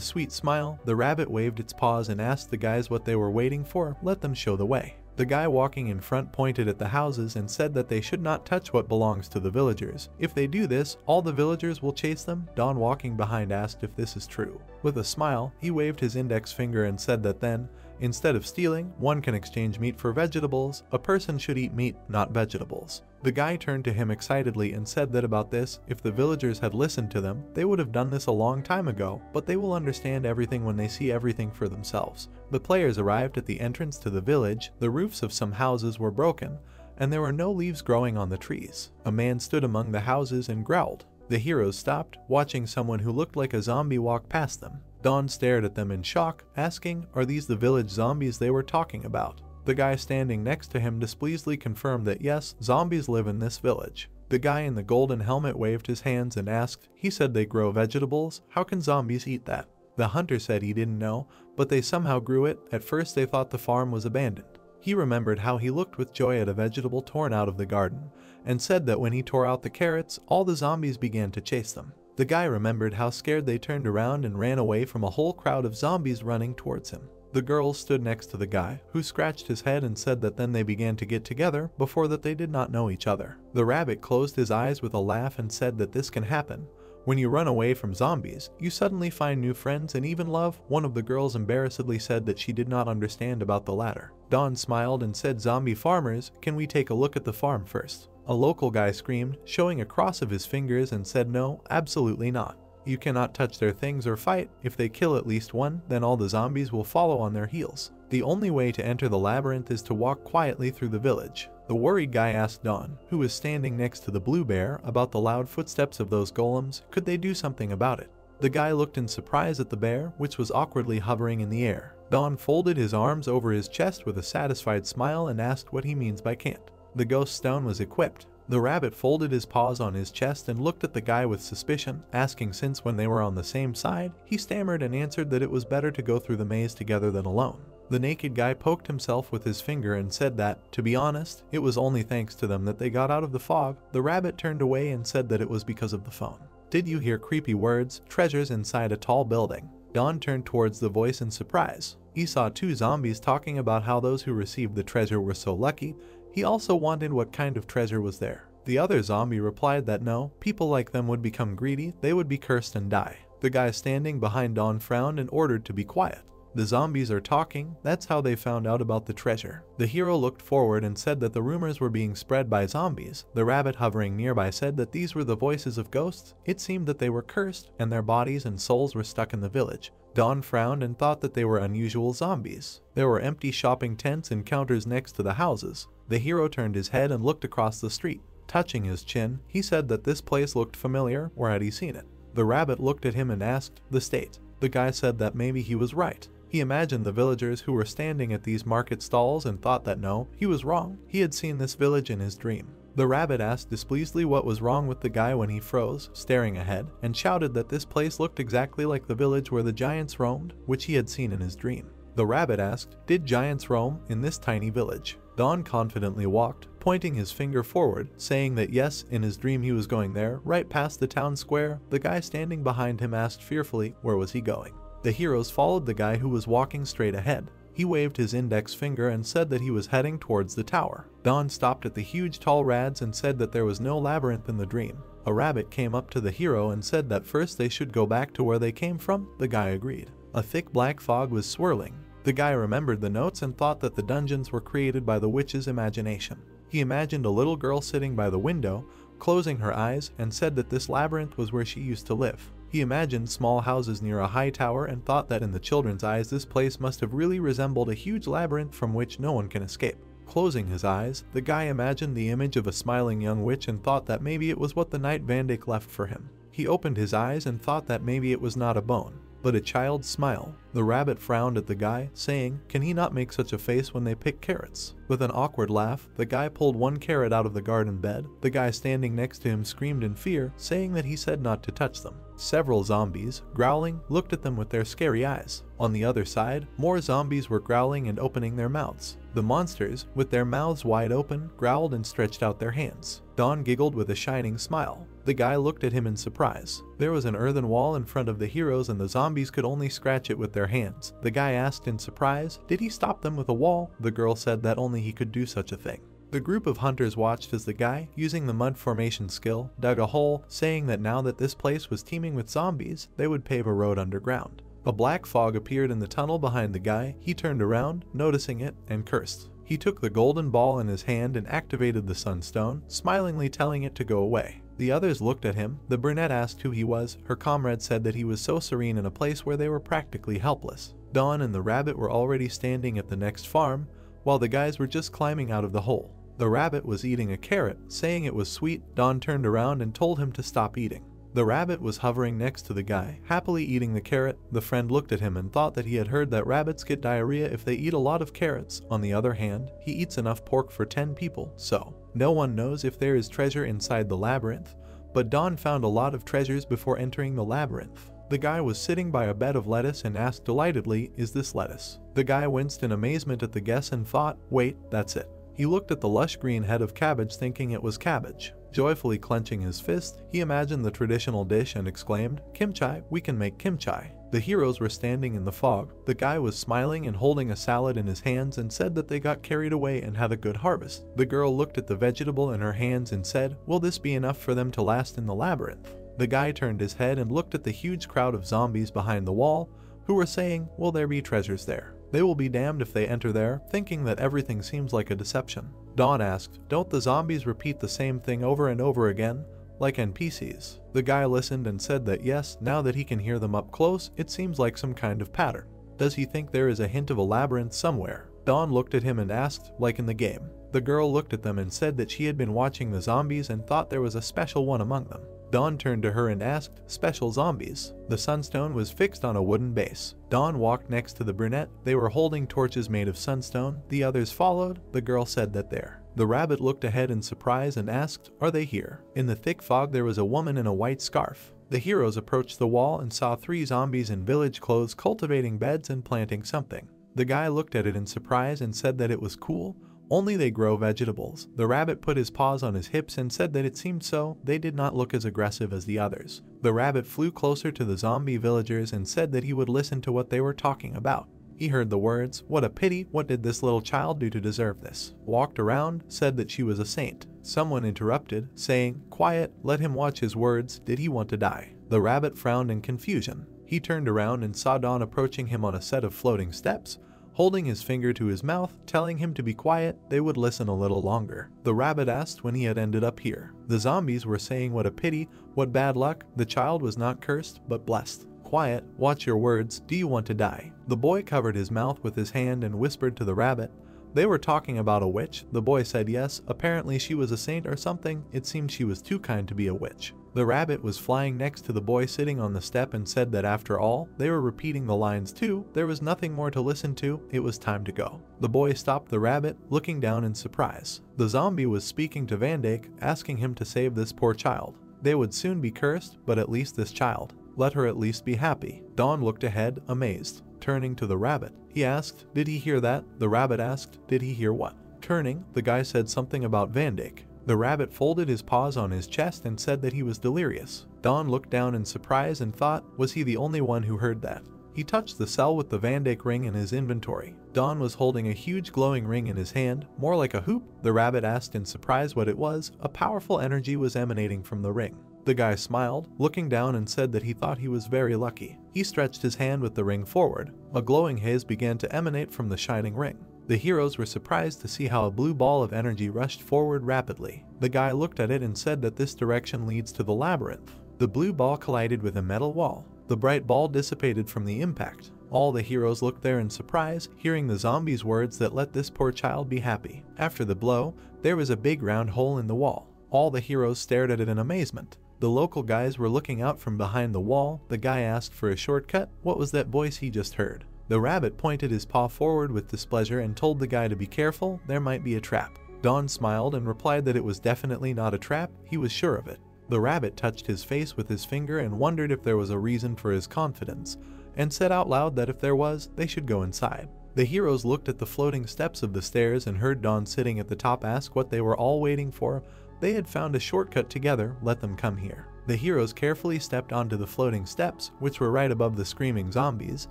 sweet smile, the rabbit waved its paws and asked the guys what they were waiting for. Let them show the way. The guy walking in front pointed at the houses and said that they should not touch what belongs to the villagers. If they do this, all the villagers will chase them. Dawn walking behind asked if this is true. With a smile, he waved his index finger and said that then, Instead of stealing, one can exchange meat for vegetables. A person should eat meat, not vegetables. The guy turned to him excitedly and said that about this, if the villagers had listened to them, they would have done this a long time ago, but they will understand everything when they see everything for themselves. The players arrived at the entrance to the village. The roofs of some houses were broken, and there were no leaves growing on the trees. A man stood among the houses and growled. The heroes stopped, watching someone who looked like a zombie walk past them. Dawn stared at them in shock, asking, "Are these the village zombies they were talking about?" The guy standing next to him displeasedly confirmed that yes, zombies live in this village. The guy in the golden helmet waved his hands and asked, "He said they grow vegetables. How can zombies eat that?" The hunter said he didn't know, but they somehow grew it. At first they thought the farm was abandoned. He remembered how he looked with joy at a vegetable torn out of the garden, and said that when he tore out the carrots, all the zombies began to chase them. The guy remembered how scared they turned around and ran away from a whole crowd of zombies running towards him. The girls stood next to the guy, who scratched his head and said that then they began to get together, before that they did not know each other. The rabbit closed his eyes with a laugh and said that this can happen. When you run away from zombies, you suddenly find new friends and even love. One of the girls embarrassedly said that she did not understand about the latter. Dawn smiled and said, "Zombie farmers, can we take a look at the farm first?" A local guy screamed, showing a cross of his fingers, and said, "No, absolutely not. You cannot touch their things or fight. If they kill at least one, then all the zombies will follow on their heels. The only way to enter the labyrinth is to walk quietly through the village." The worried guy asked Dawn, who was standing next to the blue bear, about the loud footsteps of those golems. Could they do something about it? The guy looked in surprise at the bear, which was awkwardly hovering in the air. Dawn folded his arms over his chest with a satisfied smile and asked what he means by can't. The ghost stone was equipped. The rabbit folded his paws on his chest and looked at the guy with suspicion, asking since when they were on the same side. He stammered and answered that it was better to go through the maze together than alone. The naked guy poked himself with his finger and said that, to be honest, it was only thanks to them that they got out of the fog. The rabbit turned away and said that it was because of the phone. "Did you hear creepy words? Treasures inside a tall building." Dawn turned towards the voice in surprise. He saw two zombies talking about how those who received the treasure were so lucky. He also wanted what kind of treasure was there. The other zombie replied that no, people like them would become greedy, they would be cursed and die. The guy standing behind Dawn frowned and ordered to be quiet. "The zombies are talking, that's how they found out about the treasure." The hero looked forward and said that the rumors were being spread by zombies. The rabbit hovering nearby said that these were the voices of ghosts. It seemed that they were cursed, and their bodies and souls were stuck in the village. Dawn frowned and thought that they were unusual zombies. There were empty shopping tents and counters next to the houses. The hero turned his head and looked across the street. Touching his chin, he said that this place looked familiar. Where had he seen it? The rabbit looked at him and asked, "The state?" The guy said that maybe he was right. He imagined the villagers who were standing at these market stalls and thought that no, he was wrong. He had seen this village in his dream. The rabbit asked displeasedly what was wrong with the guy when he froze, staring ahead, and shouted that this place looked exactly like the village where the giants roamed, which he had seen in his dream. The rabbit asked, "Did giants roam in this tiny village?" Dawn confidently walked, pointing his finger forward, saying that yes, in his dream he was going there, right past the town square. The guy standing behind him asked fearfully, where was he going? The heroes followed the guy who was walking straight ahead. He waved his index finger and said that he was heading towards the tower. Dawn stopped at the huge tall rads and said that there was no labyrinth in the dream. A rabbit came up to the hero and said that first they should go back to where they came from. The guy agreed. A thick black fog was swirling. The guy remembered the notes and thought that the dungeons were created by the witch's imagination. He imagined a little girl sitting by the window, closing her eyes, and said that this labyrinth was where she used to live. He imagined small houses near a high tower and thought that in the children's eyes this place must have really resembled a huge labyrinth from which no one can escape. Closing his eyes, the guy imagined the image of a smiling young witch and thought that maybe it was what the Knight Van Dyck left for him. He opened his eyes and thought that maybe it was not a bone, but a child's smile. The rabbit frowned at the guy, saying, "Can he not make such a face when they pick carrots?" With an awkward laugh, the guy pulled one carrot out of the garden bed. The guy standing next to him screamed in fear, saying that he said not to touch them. Several zombies, growling, looked at them with their scary eyes. On the other side, more zombies were growling and opening their mouths. The monsters, with their mouths wide open, growled and stretched out their hands. Dawn giggled with a shining smile. The guy looked at him in surprise. There was an earthen wall in front of the heroes and the zombies could only scratch it with their hands. The guy asked in surprise, "Did he stop them with a wall?" The girl said that only he could do such a thing. The group of hunters watched as the guy, using the mud formation skill, dug a hole, saying that now that this place was teeming with zombies, they would pave a road underground. A black fog appeared in the tunnel behind the guy. He turned around, noticing it, and cursed. He took the golden ball in his hand and activated the sunstone, smilingly telling it to go away. The others looked at him. The brunette asked who he was. Her comrade said that he was so serene in a place where they were practically helpless. Dawn and the rabbit were already standing at the next farm, while the guys were just climbing out of the hole. The rabbit was eating a carrot, saying it was sweet. Dawn turned around and told him to stop eating. The rabbit was hovering next to the guy, happily eating the carrot. The friend looked at him and thought that he had heard that rabbits get diarrhea if they eat a lot of carrots. On the other hand, he eats enough pork for 10 people, so no one knows if there is treasure inside the labyrinth, but Dawn found a lot of treasures before entering the labyrinth. The guy was sitting by a bed of lettuce and asked delightedly, "Is this lettuce?" The guy winced in amazement at the guess and thought, "Wait, that's it." He looked at the lush green head of cabbage thinking it was cabbage. Joyfully clenching his fist, he imagined the traditional dish and exclaimed, "Kimchi, we can make kimchi." The heroes were standing in the fog. The guy was smiling and holding a salad in his hands and said that they got carried away and had a good harvest. The girl looked at the vegetable in her hands and said, "Will this be enough for them to last in the labyrinth?" The guy turned his head and looked at the huge crowd of zombies behind the wall, who were saying, "Will there be treasures there? They will be damned if they enter there," thinking that everything seems like a deception. Dawn asked, "Don't the zombies repeat the same thing over and over again, like NPCs?" The guy listened and said that yes, now that he can hear them up close, it seems like some kind of pattern. Does he think there is a hint of a labyrinth somewhere? Dawn looked at him and asked, "Like in the game?" The girl looked at them and said that she had been watching the zombies and thought there was a special one among them. Dawn turned to her and asked, "Special zombies?" The sunstone was fixed on a wooden base. Dawn walked next to the brunette. They were holding torches made of sunstone. The others followed. The girl said that there. The rabbit looked ahead in surprise and asked, "Are they here?" In the thick fog there was a woman in a white scarf. The heroes approached the wall and saw 3 zombies in village clothes cultivating beds and planting something. The guy looked at it in surprise and said that it was cool. Only they grow vegetables. The rabbit put his paws on his hips and said that it seemed so. They did not look as aggressive as the others. The rabbit flew closer to the zombie villagers and said that he would listen to what they were talking about. He heard the words, "What a pity, what did this little child do to deserve this?" Walked around, said that she was a saint. Someone interrupted, saying, "Quiet, let him watch his words, did he want to die?" The rabbit frowned in confusion. He turned around and saw Dawn approaching him on a set of floating steps, holding his finger to his mouth, telling him to be quiet. They would listen a little longer. The rabbit asked when he had ended up here. The zombies were saying, "What a pity, what bad luck, the child was not cursed, but blessed." "Quiet, watch your words, do you want to die?" The boy covered his mouth with his hand and whispered to the rabbit. They were talking about a witch. The boy said yes, apparently she was a saint or something. It seemed she was too kind to be a witch. The rabbit was flying next to the boy sitting on the step and said that after all, they were repeating the lines too. There was nothing more to listen to. It was time to go. The boy stopped the rabbit, looking down in surprise. The zombie was speaking to Van Dijk, asking him to save this poor child. They would soon be cursed, but at least this child. Let her at least be happy. Dawn looked ahead, amazed. Turning to the rabbit, he asked, "Did he hear that?" The rabbit asked, "Did he hear what?" Turning, the guy said something about Van Dijk. The rabbit folded his paws on his chest and said that he was delirious. Dawn looked down in surprise and thought, was he the only one who heard that? He touched the cell with the Van Dijk ring in his inventory. Dawn was holding a huge glowing ring in his hand, more like a hoop. The rabbit asked in surprise what it was. A powerful energy was emanating from the ring. The guy smiled, looking down, and said that he thought he was very lucky. He stretched his hand with the ring forward. A glowing haze began to emanate from the shining ring. The heroes were surprised to see how a blue ball of energy rushed forward rapidly. The guy looked at it and said that this direction leads to the labyrinth. The blue ball collided with a metal wall. The bright ball dissipated from the impact. All the heroes looked there in surprise, hearing the zombies' words that let this poor child be happy. After the blow, there was a big round hole in the wall. All the heroes stared at it in amazement. The local guys were looking out from behind the wall. The guy asked for a shortcut. What was that voice he just heard? The rabbit pointed his paw forward with displeasure and told the guy to be careful, there might be a trap. Dawn smiled and replied that it was definitely not a trap, he was sure of it. The rabbit touched his face with his finger and wondered if there was a reason for his confidence, and said out loud that if there was, they should go inside. The heroes looked at the floating steps of the stairs and heard Dawn sitting at the top ask what they were all waiting for. They had found a shortcut together, let them come here. The heroes carefully stepped onto the floating steps, which were right above the screaming zombies,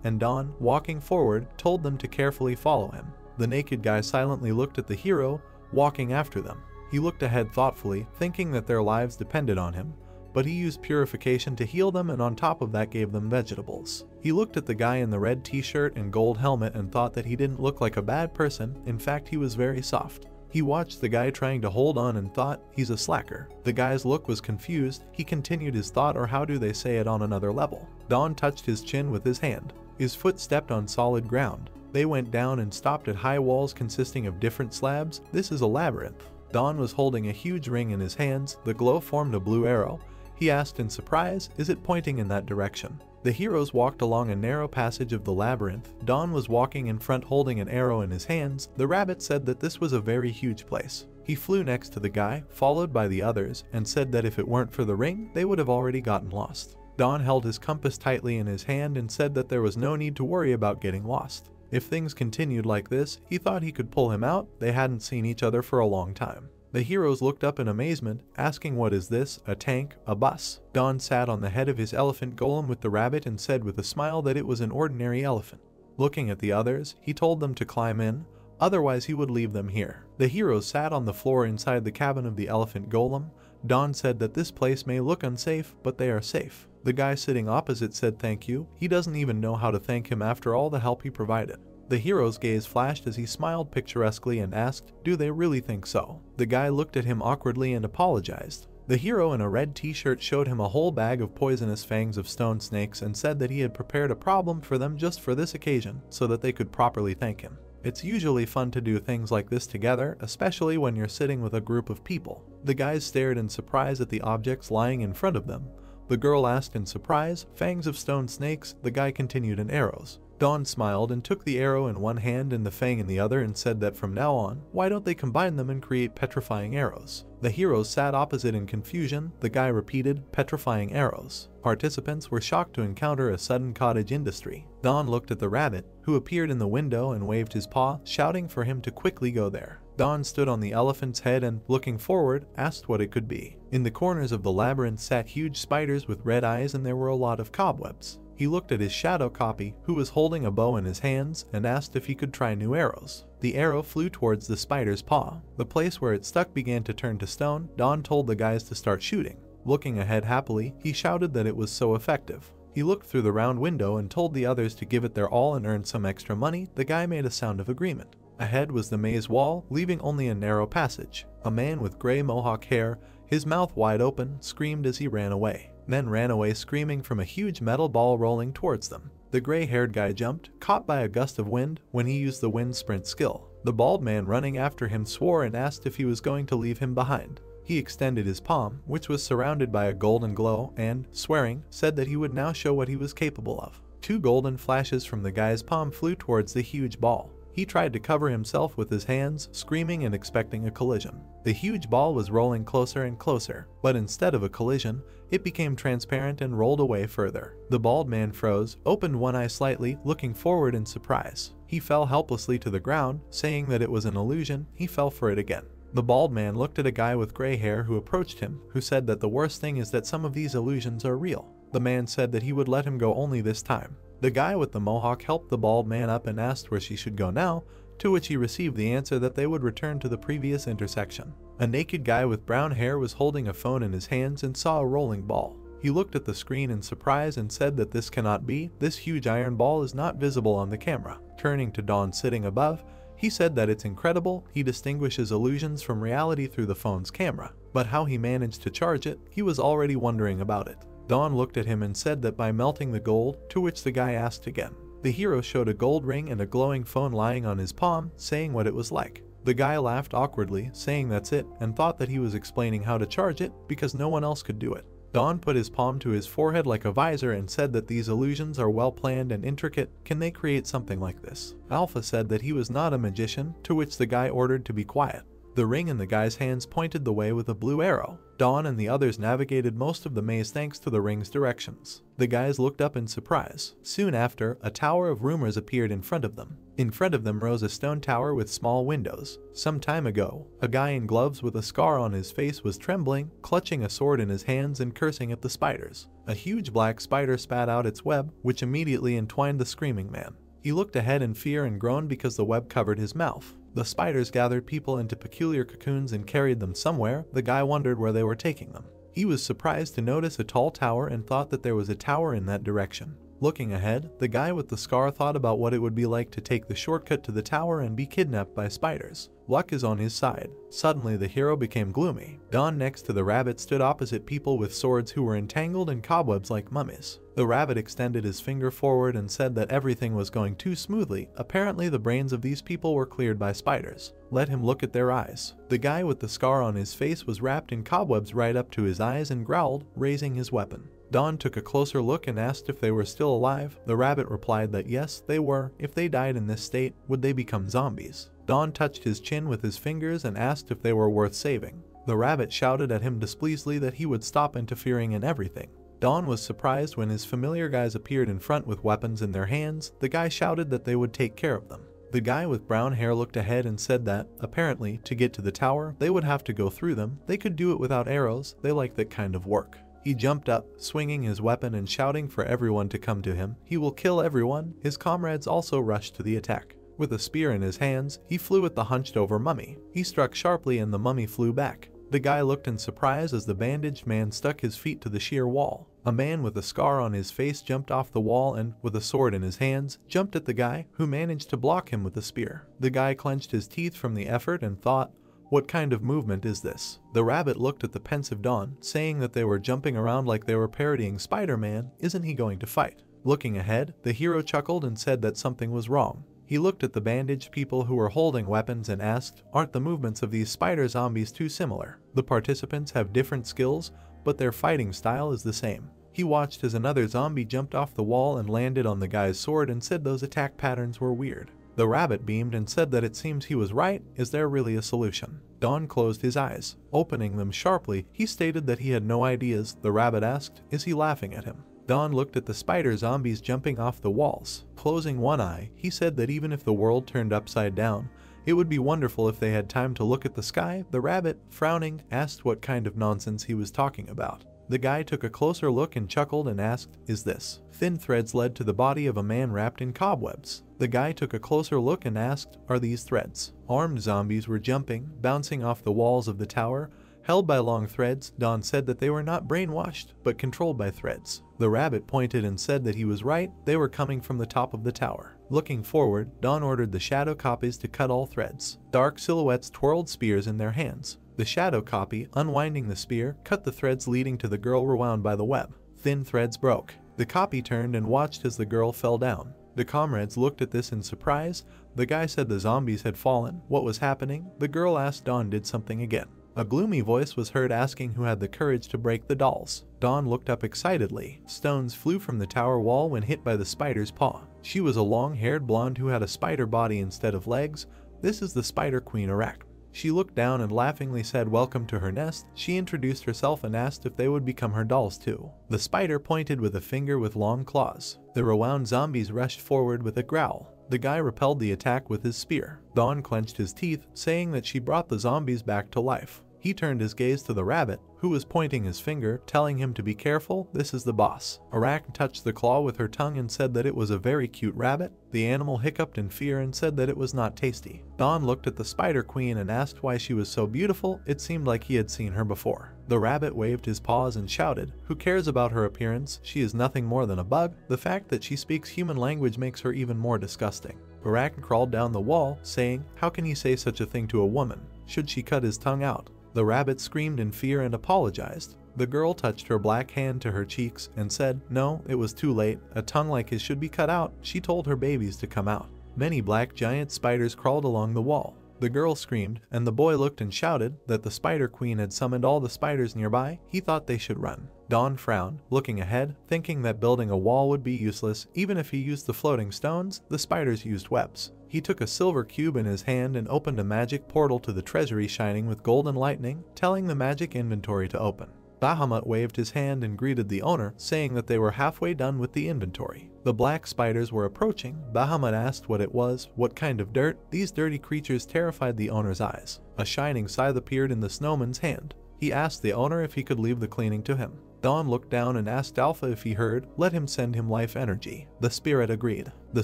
and Dawn, walking forward, told them to carefully follow him. The naked guy silently looked at the hero, walking after them. He looked ahead thoughtfully, thinking that their lives depended on him, but he used purification to heal them, and on top of that gave them vegetables. He looked at the guy in the red t-shirt and gold helmet and thought that he didn't look like a bad person. In fact, he was very soft. He watched the guy trying to hold on and thought, he's a slacker. The guy's look was confused. He continued his thought, or how do they say it, on another level. Don touched his chin with his hand. His foot stepped on solid ground. They went down and stopped at high walls consisting of different slabs. This is a labyrinth. Don was holding a huge ring in his hands. The glow formed a blue arrow. He asked in surprise, is it pointing in that direction? The heroes walked along a narrow passage of the labyrinth. Don was walking in front holding an arrow in his hands. The rabbit said that this was a very huge place. He flew next to the guy, followed by the others, and said that if it weren't for the ring, they would have already gotten lost. Don held his compass tightly in his hand and said that there was no need to worry about getting lost. If things continued like this, he thought he could pull him out. They hadn't seen each other for a long time. The heroes looked up in amazement, asking, what is this, a tank, a bus? Don sat on the head of his elephant golem with the rabbit and said with a smile that it was an ordinary elephant. Looking at the others, he told them to climb in, otherwise he would leave them here. The heroes sat on the floor inside the cabin of the elephant golem. Don said that this place may look unsafe, but they are safe. The guy sitting opposite said thank you. He doesn't even know how to thank him after all the help he provided. The hero's gaze flashed as he smiled picturesquely and asked, do they really think so? The guy looked at him awkwardly and apologized. The hero in a red t-shirt showed him a whole bag of poisonous fangs of stone snakes and said that he had prepared a problem for them just for this occasion so that they could properly thank him. It's usually fun to do things like this together, especially when you're sitting with a group of people. The guys stared in surprise at the objects lying in front of them. The girl asked in surprise, fangs of stone snakes. The guy continued in arrows. Don smiled and took the arrow in one hand and the fang in the other and said that from now on, why don't they combine them and create petrifying arrows? The heroes sat opposite in confusion. The guy repeated, petrifying arrows. Participants were shocked to encounter a sudden cottage industry. Don looked at the rabbit, who appeared in the window and waved his paw, shouting for him to quickly go there. Don stood on the elephant's head and, looking forward, asked what it could be. In the corners of the labyrinth sat huge spiders with red eyes and there were a lot of cobwebs. He looked at his shadow copy, who was holding a bow in his hands, and asked if he could try new arrows. The arrow flew towards the spider's paw. The place where it stuck began to turn to stone. Don told the guys to start shooting. Looking ahead happily, he shouted that it was so effective. He looked through the round window and told the others to give it their all and earn some extra money. The guy made a sound of agreement. Ahead was the maze wall, leaving only a narrow passage. A man with gray mohawk hair, his mouth wide open, screamed as he ran away. Then ran away screaming from a huge metal ball rolling towards them. The gray-haired guy jumped, caught by a gust of wind when he used the wind sprint skill. The bald man running after him swore and asked if he was going to leave him behind. He extended his palm, which was surrounded by a golden glow, and, swearing, said that he would now show what he was capable of. 2 golden flashes from the guy's palm flew towards the huge ball. He tried to cover himself with his hands, screaming and expecting a collision. The huge ball was rolling closer and closer, but instead of a collision, it became transparent and rolled away further. The bald man froze, opened one eye slightly, looking forward in surprise. He fell helplessly to the ground, saying that it was an illusion. He fell for it again. The bald man looked at a guy with gray hair who approached him, who said that the worst thing is that some of these illusions are real. The man said that he would let him go only this time. The guy with the mohawk helped the bald man up and asked where she should go now, to which he received the answer that they would return to the previous intersection. A naked guy with brown hair was holding a phone in his hands and saw a rolling ball. He looked at the screen in surprise and said that this cannot be. This huge iron ball is not visible on the camera. Turning to Don sitting above, he said that it's incredible. He distinguishes illusions from reality through the phone's camera. But how he managed to charge it, he was already wondering about it. Don looked at him and said that by melting the gold, to which the guy asked again. The hero showed a gold ring and a glowing phone lying on his palm, saying what it was like. The guy laughed awkwardly, saying that's it, and thought that he was explaining how to charge it because no one else could do it. Don put his palm to his forehead like a visor and said that these illusions are well planned and intricate. Can they create something like this? Alpha said that he was not a magician, to which the guy ordered to be quiet. The ring in the guy's hands pointed the way with a blue arrow. Don and the others navigated most of the maze thanks to the ring's directions. The guys looked up in surprise. Soon after, a tower of rumors appeared in front of them. In front of them rose a stone tower with small windows. Some time ago, a guy in gloves with a scar on his face was trembling, clutching a sword in his hands and cursing at the spiders. A huge black spider spat out its web, which immediately entwined the screaming man. He looked ahead in fear and groaned because the web covered his mouth. The spiders gathered people into peculiar cocoons and carried them somewhere. The guy wondered where they were taking them. He was surprised to notice a tall tower and thought that there was a tower in that direction. Looking ahead, the guy with the scar thought about what it would be like to take the shortcut to the tower and be kidnapped by spiders. Luck is on his side. Suddenly the hero became gloomy. Don next to the rabbit stood opposite people with swords who were entangled in cobwebs like mummies. The rabbit extended his finger forward and said that everything was going too smoothly. Apparently the brains of these people were cleared by spiders. Let him look at their eyes. The guy with the scar on his face was wrapped in cobwebs right up to his eyes and growled, raising his weapon. Don took a closer look and asked if they were still alive. The rabbit replied that yes, they were. If they died in this state, would they become zombies? Don touched his chin with his fingers and asked if they were worth saving. The rabbit shouted at him displeasedly that he would stop interfering in everything. Don was surprised when his familiar guys appeared in front with weapons in their hands. The guy shouted that they would take care of them. The guy with brown hair looked ahead and said that, apparently, to get to the tower, they would have to go through them. They could do it without arrows. They like that kind of work. He jumped up, swinging his weapon and shouting for everyone to come to him. He will kill everyone. His comrades also rushed to the attack. With a spear in his hands, he flew at the hunched-over mummy. He struck sharply and the mummy flew back. The guy looked in surprise as the bandaged man stuck his feet to the sheer wall. A man with a scar on his face jumped off the wall and, with a sword in his hands, jumped at the guy, who managed to block him with a spear. The guy clenched his teeth from the effort and thought, "What kind of movement is this?" The rabbit looked at the pensive Don, saying that they were jumping around like they were parodying Spider-Man. Isn't he going to fight? Looking ahead, the hero chuckled and said that something was wrong. He looked at the bandaged people who were holding weapons and asked, "Aren't the movements of these spider zombies too similar? The participants have different skills, but their fighting style is the same." He watched as another zombie jumped off the wall and landed on the guy's sword and said those attack patterns were weird. The rabbit beamed and said that it seems he was right. Is there really a solution? Don closed his eyes. Opening them sharply, he stated that he had no ideas. The rabbit asked, "Is he laughing at him?" Don looked at the spider zombies jumping off the walls. Closing one eye, he said that even if the world turned upside down, it would be wonderful if they had time to look at the sky. The rabbit, frowning, asked what kind of nonsense he was talking about. The guy took a closer look and chuckled and asked, "Is this?" Thin threads led to the body of a man wrapped in cobwebs. The guy took a closer look and asked, "Are these threads?" Armed zombies were jumping, bouncing off the walls of the tower, held by long threads. Don said that they were not brainwashed, but controlled by threads. The rabbit pointed and said that he was right. They were coming from the top of the tower. Looking forward, Don ordered the shadow copies to cut all threads. Dark silhouettes twirled spears in their hands. The shadow copy, unwinding the spear, cut the threads leading to the girl rewound by the web. Thin threads broke. The copy turned and watched as the girl fell down. The comrades looked at this in surprise. The guy said the zombies had fallen. What was happening? The girl asked Don did something again. A gloomy voice was heard asking who had the courage to break the dolls. Dawn looked up excitedly. Stones flew from the tower wall when hit by the spider's paw. She was a long-haired blonde who had a spider body instead of legs. This is the Spider Queen Arak. She looked down and laughingly said welcome to her nest. She introduced herself and asked if they would become her dolls too. The spider pointed with a finger with long claws. The rewound zombies rushed forward with a growl. The guy repelled the attack with his spear. Dawn clenched his teeth, saying that she brought the zombies back to life. He turned his gaze to the rabbit, who was pointing his finger, telling him to be careful. This is the boss. Arak touched the claw with her tongue and said that it was a very cute rabbit. The animal hiccuped in fear and said that it was not tasty. Dawn looked at the Spider Queen and asked why she was so beautiful. It seemed like he had seen her before. The rabbit waved his paws and shouted, "Who cares about her appearance? She is nothing more than a bug. The fact that she speaks human language makes her even more disgusting." Arak crawled down the wall, saying, "How can he say such a thing to a woman? Should she cut his tongue out?" The rabbit screamed in fear and apologized. The girl touched her black hand to her cheeks and said, "No, it was too late. A tongue like his should be cut out." She told her babies to come out. Many black giant spiders crawled along the wall. The girl screamed, and the boy looked and shouted that the Spider Queen had summoned all the spiders nearby. He thought they should run. Dawn frowned, looking ahead, thinking that building a wall would be useless. Even if he used the floating stones, the spiders used webs. He took a silver cube in his hand and opened a magic portal to the treasury shining with golden lightning, telling the magic inventory to open. Bahamut waved his hand and greeted the owner, saying that they were halfway done with the inventory. The black spiders were approaching. Bahamut asked what it was, what kind of dirt. These dirty creatures terrified the owner's eyes. A shining scythe appeared in the snowman's hand. He asked the owner if he could leave the cleaning to him. Dawn looked down and asked Alpha if he heard. Let him send him life energy. The spirit agreed. The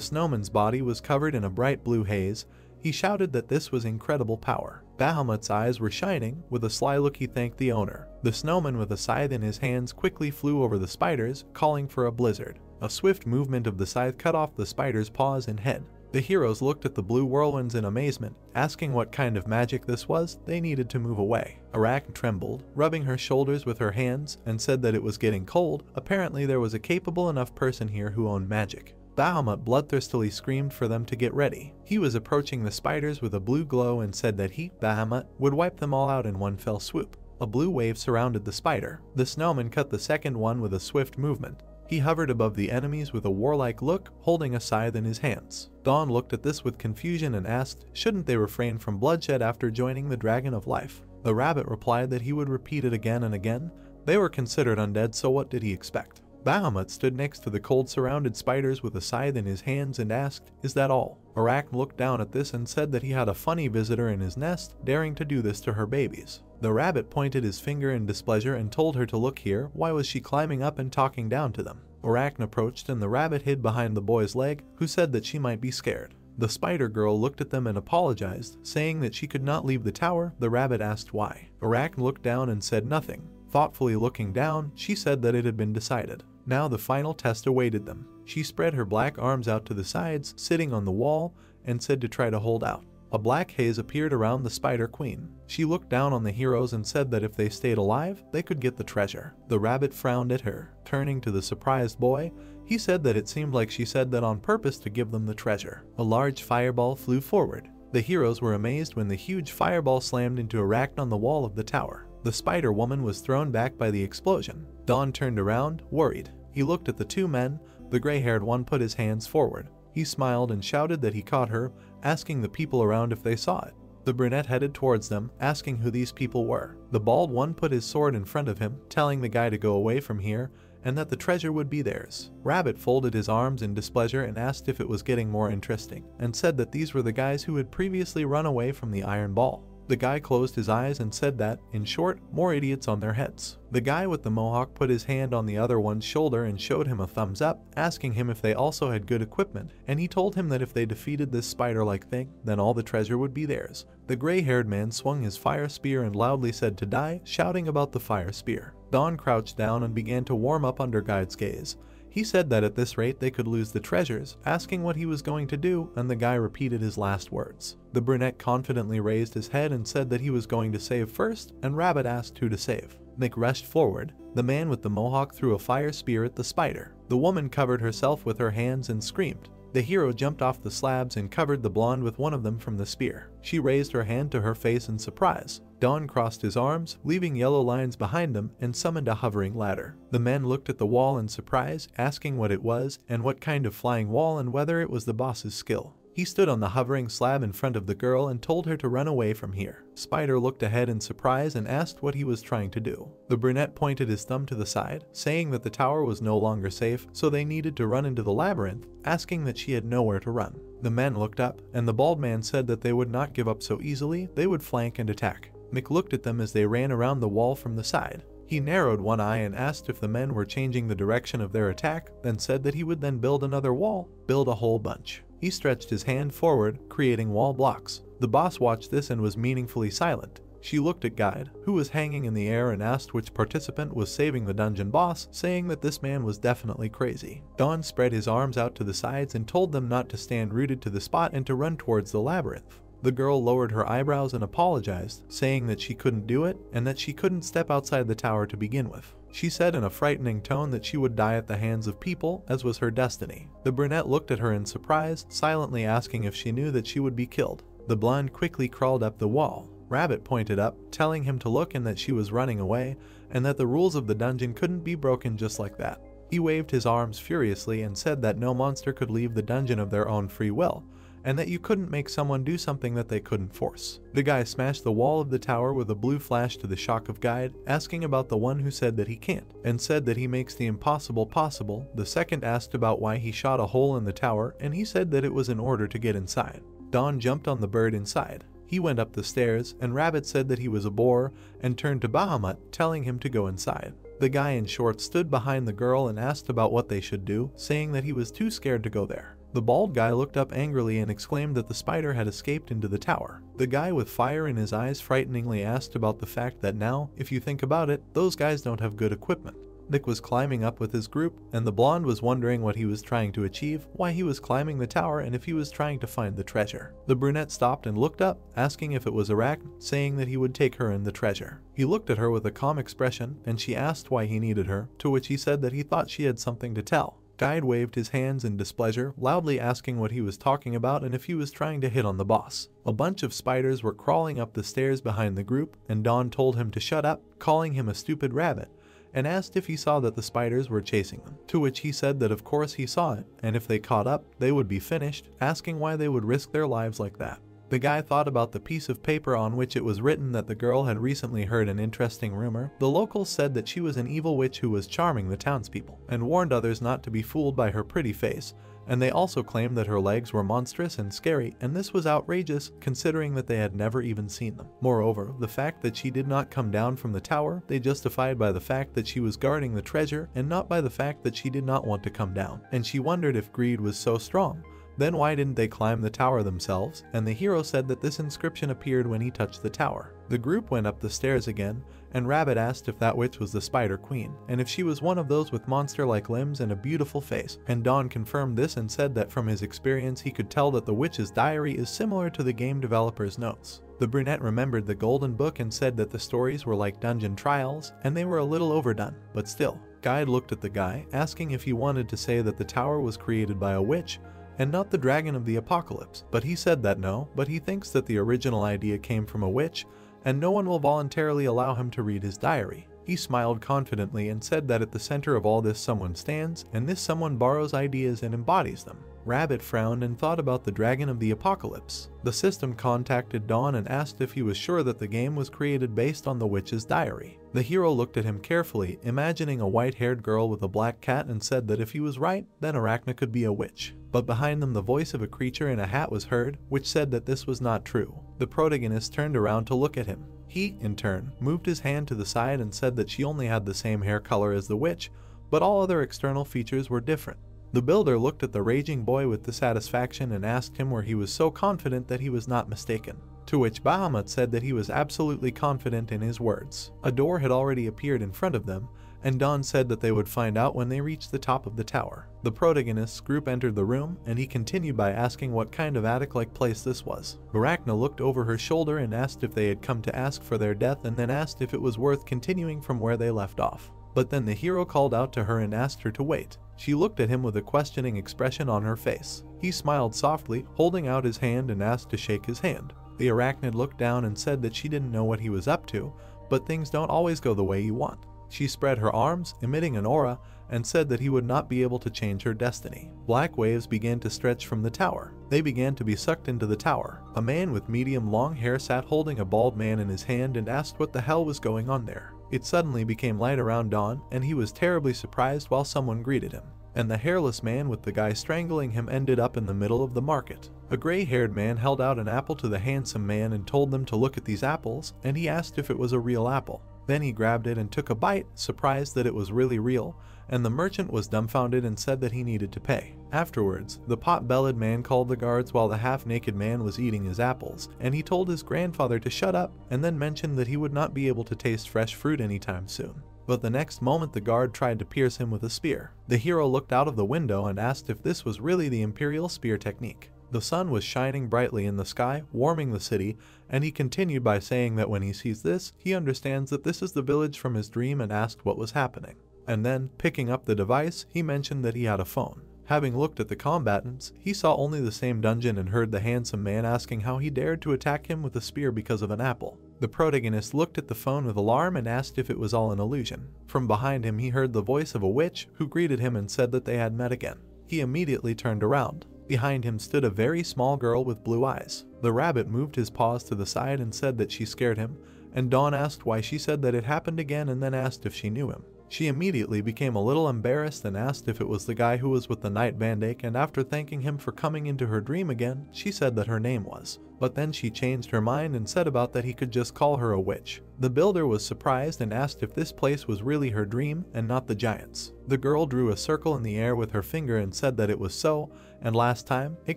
snowman's body was covered in a bright blue haze. He shouted that this was incredible power. Bahamut's eyes were shining. With a sly look he thanked the owner. The snowman with a scythe in his hands quickly flew over the spiders, calling for a blizzard. A swift movement of the scythe cut off the spider's paws and head. The heroes looked at the blue whirlwinds in amazement, asking what kind of magic this was. They needed to move away. Arachne trembled, rubbing her shoulders with her hands, and said that it was getting cold. Apparently there was a capable enough person here who owned magic. Bahamut bloodthirstily screamed for them to get ready. He was approaching the spiders with a blue glow and said that he, Bahamut, would wipe them all out in one fell swoop. A blue wave surrounded the spider. The snowman cut the second one with a swift movement. He hovered above the enemies with a warlike look, holding a scythe in his hands. Dawn looked at this with confusion and asked, shouldn't they refrain from bloodshed after joining the Dragon of Life? The rabbit replied that he would repeat it again and again. They were considered undead, so what did he expect? Bahamut stood next to the cold surrounded spiders with a scythe in his hands and asked, is that all? Arachne looked down at this and said that he had a funny visitor in his nest, daring to do this to her babies. The rabbit pointed his finger in displeasure and told her to look here. Why was she climbing up and talking down to them? Arachne approached and the rabbit hid behind the boy's leg, who said that she might be scared. The spider girl looked at them and apologized, saying that she could not leave the tower. The rabbit asked why. Arachne looked down and said nothing. Thoughtfully looking down, she said that it had been decided. Now the final test awaited them. She spread her black arms out to the sides, sitting on the wall, and said to try to hold out. A black haze appeared around the Spider Queen. She looked down on the heroes and said that if they stayed alive, they could get the treasure. The rabbit frowned at her. Turning to the surprised boy, he said that it seemed like she said that on purpose to give them the treasure. A large fireball flew forward. The heroes were amazed when the huge fireball slammed into Arachne on the wall of the tower. The Spider Woman was thrown back by the explosion. Dawn turned around, worried. He looked at the two men. The gray-haired one put his hands forward. He smiled and shouted that he caught her, asking the people around if they saw it. The brunette headed towards them, asking who these people were. The bald one put his sword in front of him, telling the guy to go away from here, and that the treasure would be theirs. Rabbit folded his arms in displeasure and asked if it was getting more interesting, and said that these were the guys who had previously run away from the iron ball. The guy closed his eyes and said that, in short, more idiots on their heads. The guy with the mohawk put his hand on the other one's shoulder and showed him a thumbs up, asking him if they also had good equipment, and he told him that if they defeated this spider-like thing, then all the treasure would be theirs. The gray-haired man swung his fire spear and loudly said to die, shouting about the fire spear. Dawn crouched down and began to warm up under Guide's gaze. He said that at this rate they could lose the treasures, asking what he was going to do, and the guy repeated his last words. The brunette confidently raised his head and said that he was going to save first, and Rabbit asked who to save. Nick rushed forward. The man with the mohawk threw a fire spear at the spider. The woman covered herself with her hands and screamed. The hero jumped off the slabs and covered the blonde with one of them from the spear. She raised her hand to her face in surprise. Dawn crossed his arms, leaving yellow lines behind him, and summoned a hovering ladder. The men looked at the wall in surprise, asking what it was, and what kind of flying wall, and whether it was the boss's skill. He stood on the hovering slab in front of the girl and told her to run away from here. Spider looked ahead in surprise and asked what he was trying to do. The brunette pointed his thumb to the side, saying that the tower was no longer safe, so they needed to run into the labyrinth, asking that she had nowhere to run. The men looked up, and the bald man said that they would not give up so easily. They would flank and attack. Mick looked at them as they ran around the wall from the side. He narrowed one eye and asked if the men were changing the direction of their attack, then said that he would then build another wall, build a whole bunch. He stretched his hand forward, creating wall blocks. The boss watched this and was meaningfully silent. She looked at Guide, who was hanging in the air, and asked which participant was saving the dungeon boss, saying that this man was definitely crazy. Dawn spread his arms out to the sides and told them not to stand rooted to the spot and to run towards the labyrinth. The girl lowered her eyebrows and apologized, saying that she couldn't do it and that she couldn't step outside the tower to begin with. She said in a frightening tone that she would die at the hands of people, as was her destiny. The brunette looked at her in surprise, silently asking if she knew that she would be killed. The blonde quickly crawled up the wall. Rabbit pointed up, telling him to look and that she was running away, and that the rules of the dungeon couldn't be broken just like that. He waved his arms furiously and said that no monster could leave the dungeon of their own free will, and that you couldn't make someone do something that they couldn't force. The guy smashed the wall of the tower with a blue flash to the shock of Guide, asking about the one who said that he can't, and said that he makes the impossible possible. The second asked about why he shot a hole in the tower, and he said that it was in order to get inside. Dawn jumped on the bird inside. He went up the stairs, and Rabbit said that he was a bore, and turned to Bahamut, telling him to go inside. The guy in shorts stood behind the girl and asked about what they should do, saying that he was too scared to go there. The bald guy looked up angrily and exclaimed that the spider had escaped into the tower. The guy with fire in his eyes frighteningly asked about the fact that now, if you think about it, those guys don't have good equipment. Nick was climbing up with his group, and the blonde was wondering what he was trying to achieve, why he was climbing the tower, and if he was trying to find the treasure. The brunette stopped and looked up, asking if it was Arachne, saying that he would take her and the treasure. He looked at her with a calm expression, and she asked why he needed her, to which he said that he thought she had something to tell. Guide waved his hands in displeasure, loudly asking what he was talking about and if he was trying to hit on the boss. A bunch of spiders were crawling up the stairs behind the group, and Dawn told him to shut up, calling him a stupid rabbit, and asked if he saw that the spiders were chasing them, to which he said that of course he saw it, and if they caught up, they would be finished, asking why they would risk their lives like that. The guy thought about the piece of paper on which it was written that the girl had recently heard an interesting rumor. The locals said that she was an evil witch who was charming the townspeople, and warned others not to be fooled by her pretty face, and they also claimed that her legs were monstrous and scary, and this was outrageous considering that they had never even seen them. Moreover, the fact that she did not come down from the tower, they justified by the fact that she was guarding the treasure and not by the fact that she did not want to come down. And she wondered if greed was so strong, then why didn't they climb the tower themselves? And the hero said that this inscription appeared when he touched the tower. The group went up the stairs again, and Rabbit asked if that witch was the Spider Queen, and if she was one of those with monster-like limbs and a beautiful face, and Dawn confirmed this and said that from his experience he could tell that the witch's diary is similar to the game developer's notes. The brunette remembered the golden book and said that the stories were like dungeon trials, and they were a little overdone, but still. Guide looked at the guy, asking if he wanted to say that the tower was created by a witch, and not the dragon of the apocalypse, but he said that no, but he thinks that the original idea came from a witch, and no one will voluntarily allow him to read his diary. He smiled confidently and said that at the center of all this someone stands, and this someone borrows ideas and embodies them. Rabbit frowned and thought about the dragon of the apocalypse. The system contacted Dawn and asked if he was sure that the game was created based on the witch's diary. The hero looked at him carefully, imagining a white-haired girl with a black cat, and said that if he was right, then Arachne could be a witch. But behind them the voice of a creature in a hat was heard, which said that this was not true. The protagonist turned around to look at him. He, in turn, moved his hand to the side and said that she only had the same hair color as the witch, but all other external features were different. The builder looked at the raging boy with dissatisfaction and asked him where he was so confident that he was not mistaken. To which Bahamut said that he was absolutely confident in his words. A door had already appeared in front of them, and Dawn said that they would find out when they reached the top of the tower. The protagonist's group entered the room, and he continued by asking what kind of attic-like place this was. Arachne looked over her shoulder and asked if they had come to ask for their death, and then asked if it was worth continuing from where they left off. But then the hero called out to her and asked her to wait. She looked at him with a questioning expression on her face. He smiled softly, holding out his hand, and asked to shake his hand. The arachnid looked down and said that she didn't know what he was up to, but things don't always go the way you want. She spread her arms, emitting an aura, and said that he would not be able to change her destiny. Black waves began to stretch from the tower. They began to be sucked into the tower. A man with medium long hair sat holding a bald man in his hand and asked what the hell was going on there. It suddenly became light around Dawn, and he was terribly surprised while someone greeted him. And the hairless man with the guy strangling him ended up in the middle of the market. A gray-haired man held out an apple to the handsome man and told them to look at these apples, and he asked if it was a real apple. Then he grabbed it and took a bite, surprised that it was really real, and the merchant was dumbfounded and said that he needed to pay. Afterwards, the pot-bellied man called the guards while the half-naked man was eating his apples, and he told his grandfather to shut up, and then mentioned that he would not be able to taste fresh fruit anytime soon. But the next moment the guard tried to pierce him with a spear. The hero looked out of the window and asked if this was really the Imperial spear technique. The sun was shining brightly in the sky, warming the city, and he continued by saying that when he sees this, he understands that this is the village from his dream, and asked what was happening. And then, picking up the device, he mentioned that he had a phone. Having looked at the combatants, he saw only the same dungeon and heard the handsome man asking how he dared to attack him with a spear because of an apple. The protagonist looked at the phone with alarm and asked if it was all an illusion. From behind him he heard the voice of a witch, who greeted him and said that they had met again. He immediately turned around. Behind him stood a very small girl with blue eyes. The rabbit moved his paws to the side and said that she scared him, and Dawn asked why she said that it happened again and then asked if she knew him. She immediately became a little embarrassed and asked if it was the guy who was with the Knight Van Dijk, and after thanking him for coming into her dream again, she said that her name was. But then she changed her mind and said about that he could just call her a witch. The builder was surprised and asked if this place was really her dream and not the giant's. The girl drew a circle in the air with her finger and said that it was so, and last time, it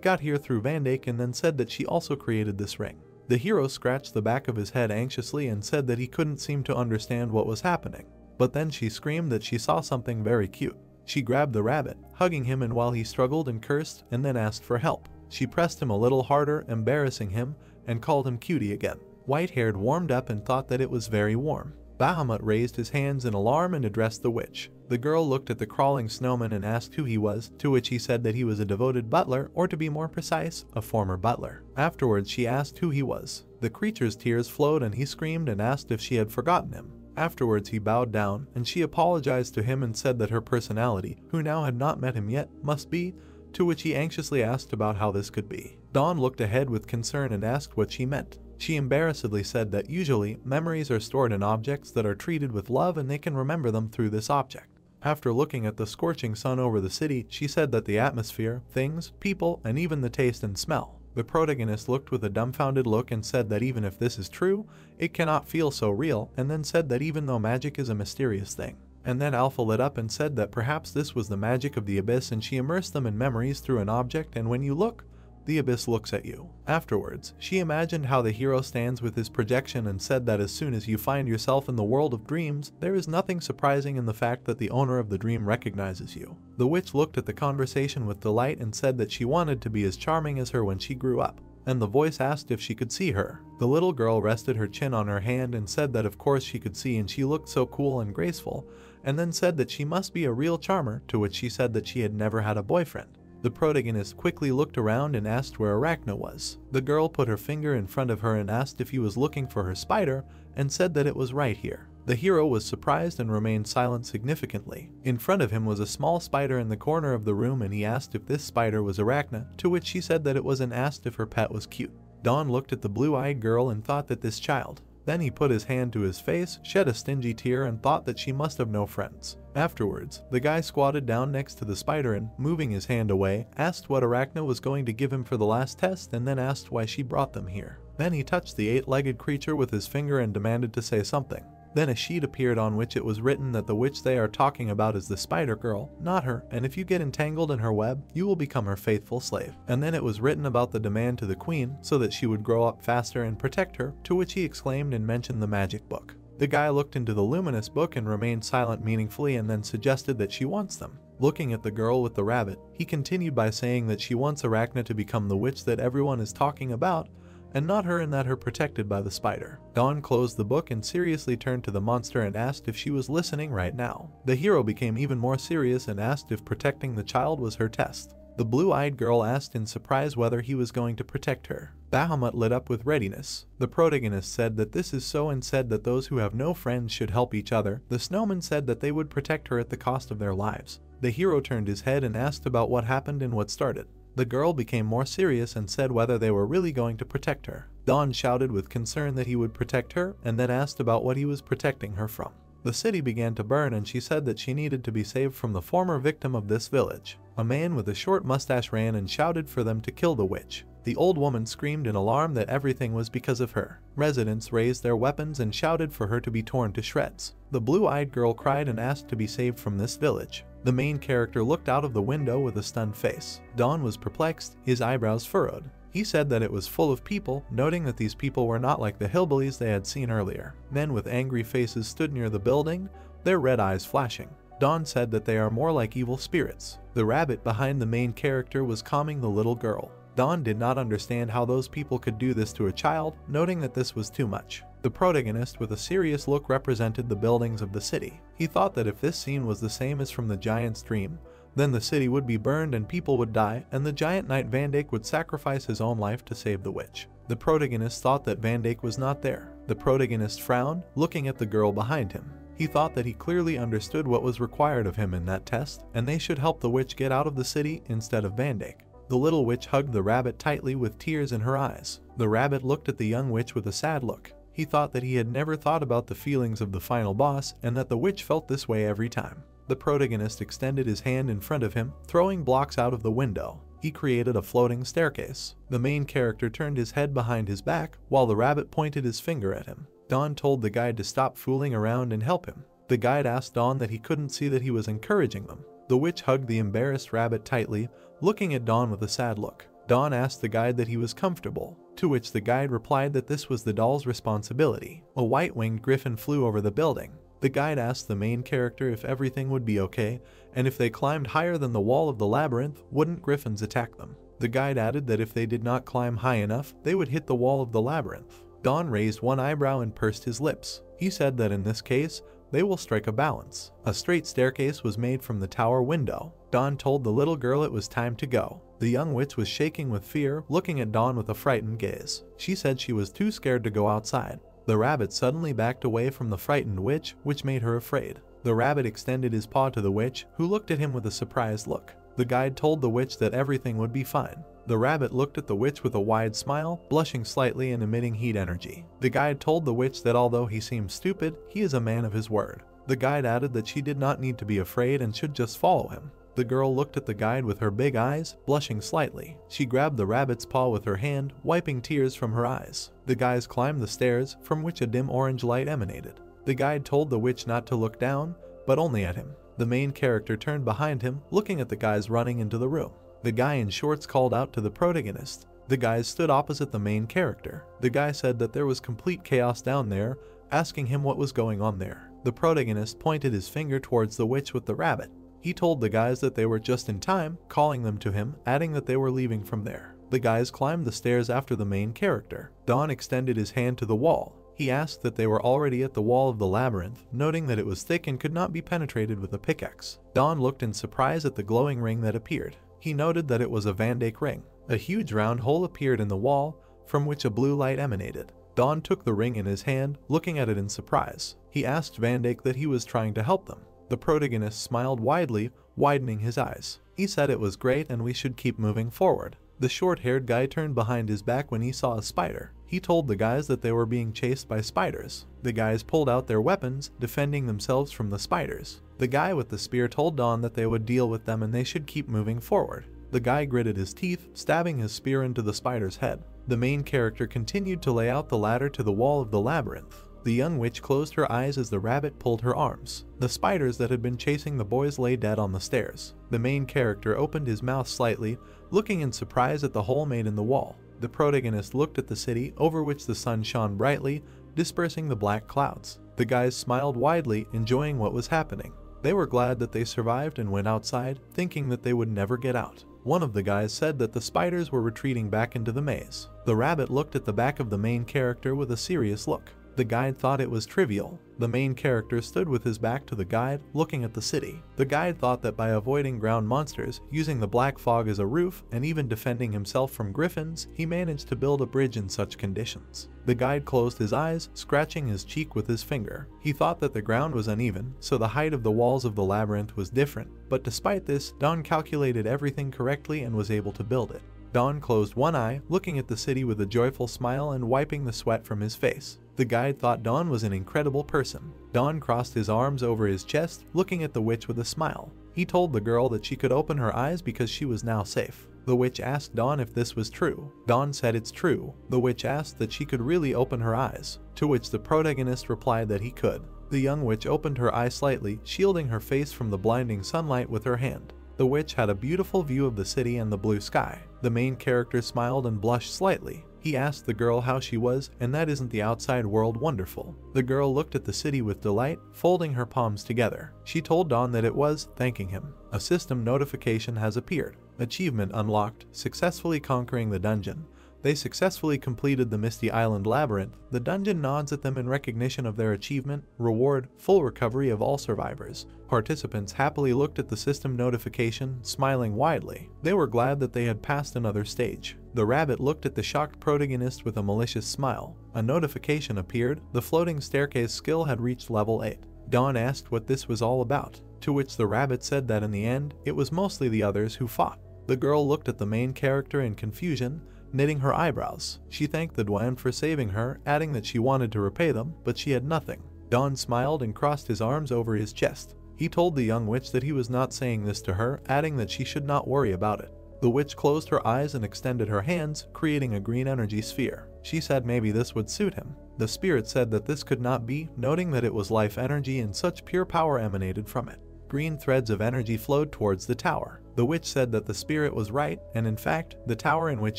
got here through Van Dijk, and then said that she also created this ring. The hero scratched the back of his head anxiously and said that he couldn't seem to understand what was happening. But then she screamed that she saw something very cute. She grabbed the rabbit, hugging him, and while he struggled and cursed and then asked for help, she pressed him a little harder, embarrassing him, and called him cutie again. White-haired warmed up and thought that it was very warm. Bahamut raised his hands in alarm and addressed the witch. The girl looked at the crawling snowman and asked who he was, to which he said that he was a devoted butler, or to be more precise, a former butler. Afterwards she asked who he was. The creature's tears flowed and he screamed and asked if she had forgotten him. Afterwards he bowed down, and she apologized to him and said that her personality, who now had not met him yet, must be, to which he anxiously asked about how this could be. Dawn looked ahead with concern and asked what she meant. She embarrassedly said that usually, memories are stored in objects that are treated with love and they can remember them through this object. After looking at the scorching sun over the city, she said that the atmosphere, things, people, and even the taste and smell. The protagonist looked with a dumbfounded look and said that even if this is true, it cannot feel so real, and then said that even though magic is a mysterious thing. And then Alpha lit up and said that perhaps this was the magic of the abyss, and she immersed them in memories through an object, and when you look, the abyss looks at you. Afterwards, she imagined how the hero stands with his projection and said that as soon as you find yourself in the world of dreams, there is nothing surprising in the fact that the owner of the dream recognizes you. The witch looked at the conversation with delight and said that she wanted to be as charming as her when she grew up. And the voice asked if she could see her. The little girl rested her chin on her hand and said that of course she could see, and she looked so cool and graceful, and then said that she must be a real charmer, to which she said that she had never had a boyfriend. The protagonist quickly looked around and asked where Arachna was. The girl put her finger in front of her and asked if he was looking for her spider, and said that it was right here. The hero was surprised and remained silent significantly. In front of him was a small spider in the corner of the room, and he asked if this spider was Arachna, to which she said that it was, and asked if her pet was cute. Dawn looked at the blue-eyed girl and thought that this child. Then he put his hand to his face, shed a stingy tear, and thought that she must have no friends. Afterwards, the guy squatted down next to the spider and, moving his hand away, asked what Arachna was going to give him for the last test, and then asked why she brought them here. Then he touched the eight-legged creature with his finger and demanded to say something. Then a sheet appeared on which it was written that the witch they are talking about is the spider girl, not her, and if you get entangled in her web, you will become her faithful slave. And then it was written about the demand to the queen, so that she would grow up faster and protect her, to which he exclaimed and mentioned the magic book. The guy looked into the luminous book and remained silent meaningfully, and then suggested that she wants them. Looking at the girl with the rabbit, he continued by saying that she wants Arachna to become the witch that everyone is talking about, and not her, and that her protected by the spider. Dawn closed the book and seriously turned to the monster and asked if she was listening right now. The hero became even more serious and asked if protecting the child was her test. The blue-eyed girl asked in surprise whether he was going to protect her. Bahamut lit up with readiness. The protagonist said that this is so, and said that those who have no friends should help each other. The snowman said that they would protect her at the cost of their lives. The hero turned his head and asked about what happened and what started. The girl became more serious and said whether they were really going to protect her. Dawn shouted with concern that he would protect her, and then asked about what he was protecting her from. The city began to burn, and she said that she needed to be saved from the former victim of this village. A man with a short mustache ran and shouted for them to kill the witch. The old woman screamed in alarm that everything was because of her. Residents raised their weapons and shouted for her to be torn to shreds. The blue-eyed girl cried and asked to be saved from this village. The main character looked out of the window with a stunned face. Dawn was perplexed, his eyebrows furrowed. He said that it was full of people, noting that these people were not like the hillbillies they had seen earlier. Men with angry faces stood near the building, their red eyes flashing. Dawn said that they are more like evil spirits. The rabbit behind the main character was calming the little girl. Dawn did not understand how those people could do this to a child, noting that this was too much. The protagonist with a serious look represented the buildings of the city. He thought that if this scene was the same as from the giant's dream, then the city would be burned and people would die, and the giant knight Van Dijk would sacrifice his own life to save the witch. The protagonist thought that Van Dijk was not there. The protagonist frowned, looking at the girl behind him. He thought that he clearly understood what was required of him in that test, and they should help the witch get out of the city instead of Van Dijk. The little witch hugged the rabbit tightly with tears in her eyes. The rabbit looked at the young witch with a sad look. He thought that he had never thought about the feelings of the final boss and that the witch felt this way every time. The protagonist extended his hand in front of him, throwing blocks out of the window. He created a floating staircase. The main character turned his head behind his back while the rabbit pointed his finger at him. Don told the guide to stop fooling around and help him. The guide asked Don that he couldn't see that he was encouraging them. The witch hugged the embarrassed rabbit tightly, looking at Don with a sad look. Don asked the guide that he was comfortable, to which the guide replied that this was the doll's responsibility. A white-winged griffin flew over the building. The guide asked the main character if everything would be okay, and if they climbed higher than the wall of the labyrinth, wouldn't griffins attack them? The guide added that if they did not climb high enough, they would hit the wall of the labyrinth. Don raised one eyebrow and pursed his lips. He said that in this case, they will strike a balance. A straight staircase was made from the tower window. Don told the little girl it was time to go. The young witch was shaking with fear, looking at Don with a frightened gaze. She said she was too scared to go outside. The rabbit suddenly backed away from the frightened witch, which made her afraid. The rabbit extended his paw to the witch, who looked at him with a surprised look. The guide told the witch that everything would be fine. The rabbit looked at the witch with a wide smile, blushing slightly and emitting heat energy. The guide told the witch that although he seemed stupid, he is a man of his word. The guide added that she did not need to be afraid and should just follow him. The girl looked at the guide with her big eyes, blushing slightly. She grabbed the rabbit's paw with her hand, wiping tears from her eyes. The guys climbed the stairs, from which a dim orange light emanated. The guide told the witch not to look down, but only at him. The main character turned behind him, looking at the guys running into the room. The guy in shorts called out to the protagonist. The guys stood opposite the main character. The guy said that there was complete chaos down there, asking him what was going on there. The protagonist pointed his finger towards the witch with the rabbit. He told the guys that they were just in time, calling them to him, adding that they were leaving from there. The guys climbed the stairs after the main character. Don extended his hand to the wall. He asked that they were already at the wall of the labyrinth, noting that it was thick and could not be penetrated with a pickaxe. Don looked in surprise at the glowing ring that appeared. He noted that it was a Van Dyke ring. A huge round hole appeared in the wall, from which a blue light emanated. Don took the ring in his hand, looking at it in surprise. He asked Van Dyke that he was trying to help them. The protagonist smiled widely, widening his eyes. He said it was great and we should keep moving forward. The short-haired guy turned behind his back when he saw a spider. He told the guys that they were being chased by spiders. The guys pulled out their weapons, defending themselves from the spiders. The guy with the spear told Don that they would deal with them and they should keep moving forward. The guy gritted his teeth, stabbing his spear into the spider's head. The main character continued to lay out the ladder to the wall of the labyrinth. The young witch closed her eyes as the rabbit pulled her arms. The spiders that had been chasing the boys lay dead on the stairs. The main character opened his mouth slightly, looking in surprise at the hole made in the wall. The protagonist looked at the city, over which the sun shone brightly, dispersing the black clouds. The guys smiled widely, enjoying what was happening. They were glad that they survived and went outside, thinking that they would never get out. One of the guys said that the spiders were retreating back into the maze. The rabbit looked at the back of the main character with a serious look. The guide thought it was trivial. The main character stood with his back to the guide, looking at the city. The guide thought that by avoiding ground monsters, using the black fog as a roof, and even defending himself from griffins, he managed to build a bridge in such conditions. The guide closed his eyes, scratching his cheek with his finger. He thought that the ground was uneven, so the height of the walls of the labyrinth was different. But despite this, Don calculated everything correctly and was able to build it. Don closed one eye, looking at the city with a joyful smile and wiping the sweat from his face. The guide thought Don was an incredible person. Don crossed his arms over his chest, looking at the witch with a smile. He told the girl that she could open her eyes because she was now safe. The witch asked Don if this was true. Don said it's true. The witch asked that she could really open her eyes, to which the protagonist replied that he could. The young witch opened her eye slightly, shielding her face from the blinding sunlight with her hand. The witch had a beautiful view of the city and the blue sky. The main character smiled and blushed slightly. He asked the girl how she was, and that isn't the outside world wonderful. The girl looked at the city with delight, folding her palms together. She told Don that it was, thanking him. A system notification has appeared. Achievement unlocked, successfully conquering the dungeon. They successfully completed the Misty Island Labyrinth. The dungeon nods at them in recognition of their achievement. Reward, full recovery of all survivors. Participants happily looked at the system notification, smiling widely. They were glad that they had passed another stage. The rabbit looked at the shocked protagonist with a malicious smile. A notification appeared. The floating staircase skill had reached level 8. Don asked what this was all about, to which the rabbit said that in the end, it was mostly the others who fought. The girl looked at the main character in confusion, knitting her eyebrows. She thanked the Duan for saving her, adding that she wanted to repay them, but she had nothing. Don smiled and crossed his arms over his chest. He told the young witch that he was not saying this to her, adding that she should not worry about it. The witch closed her eyes and extended her hands, creating a green energy sphere. She said maybe this would suit him. The spirit said that this could not be, noting that it was life energy and such pure power emanated from it. Green threads of energy flowed towards the tower. The witch said that the spirit was right, and in fact, the tower in which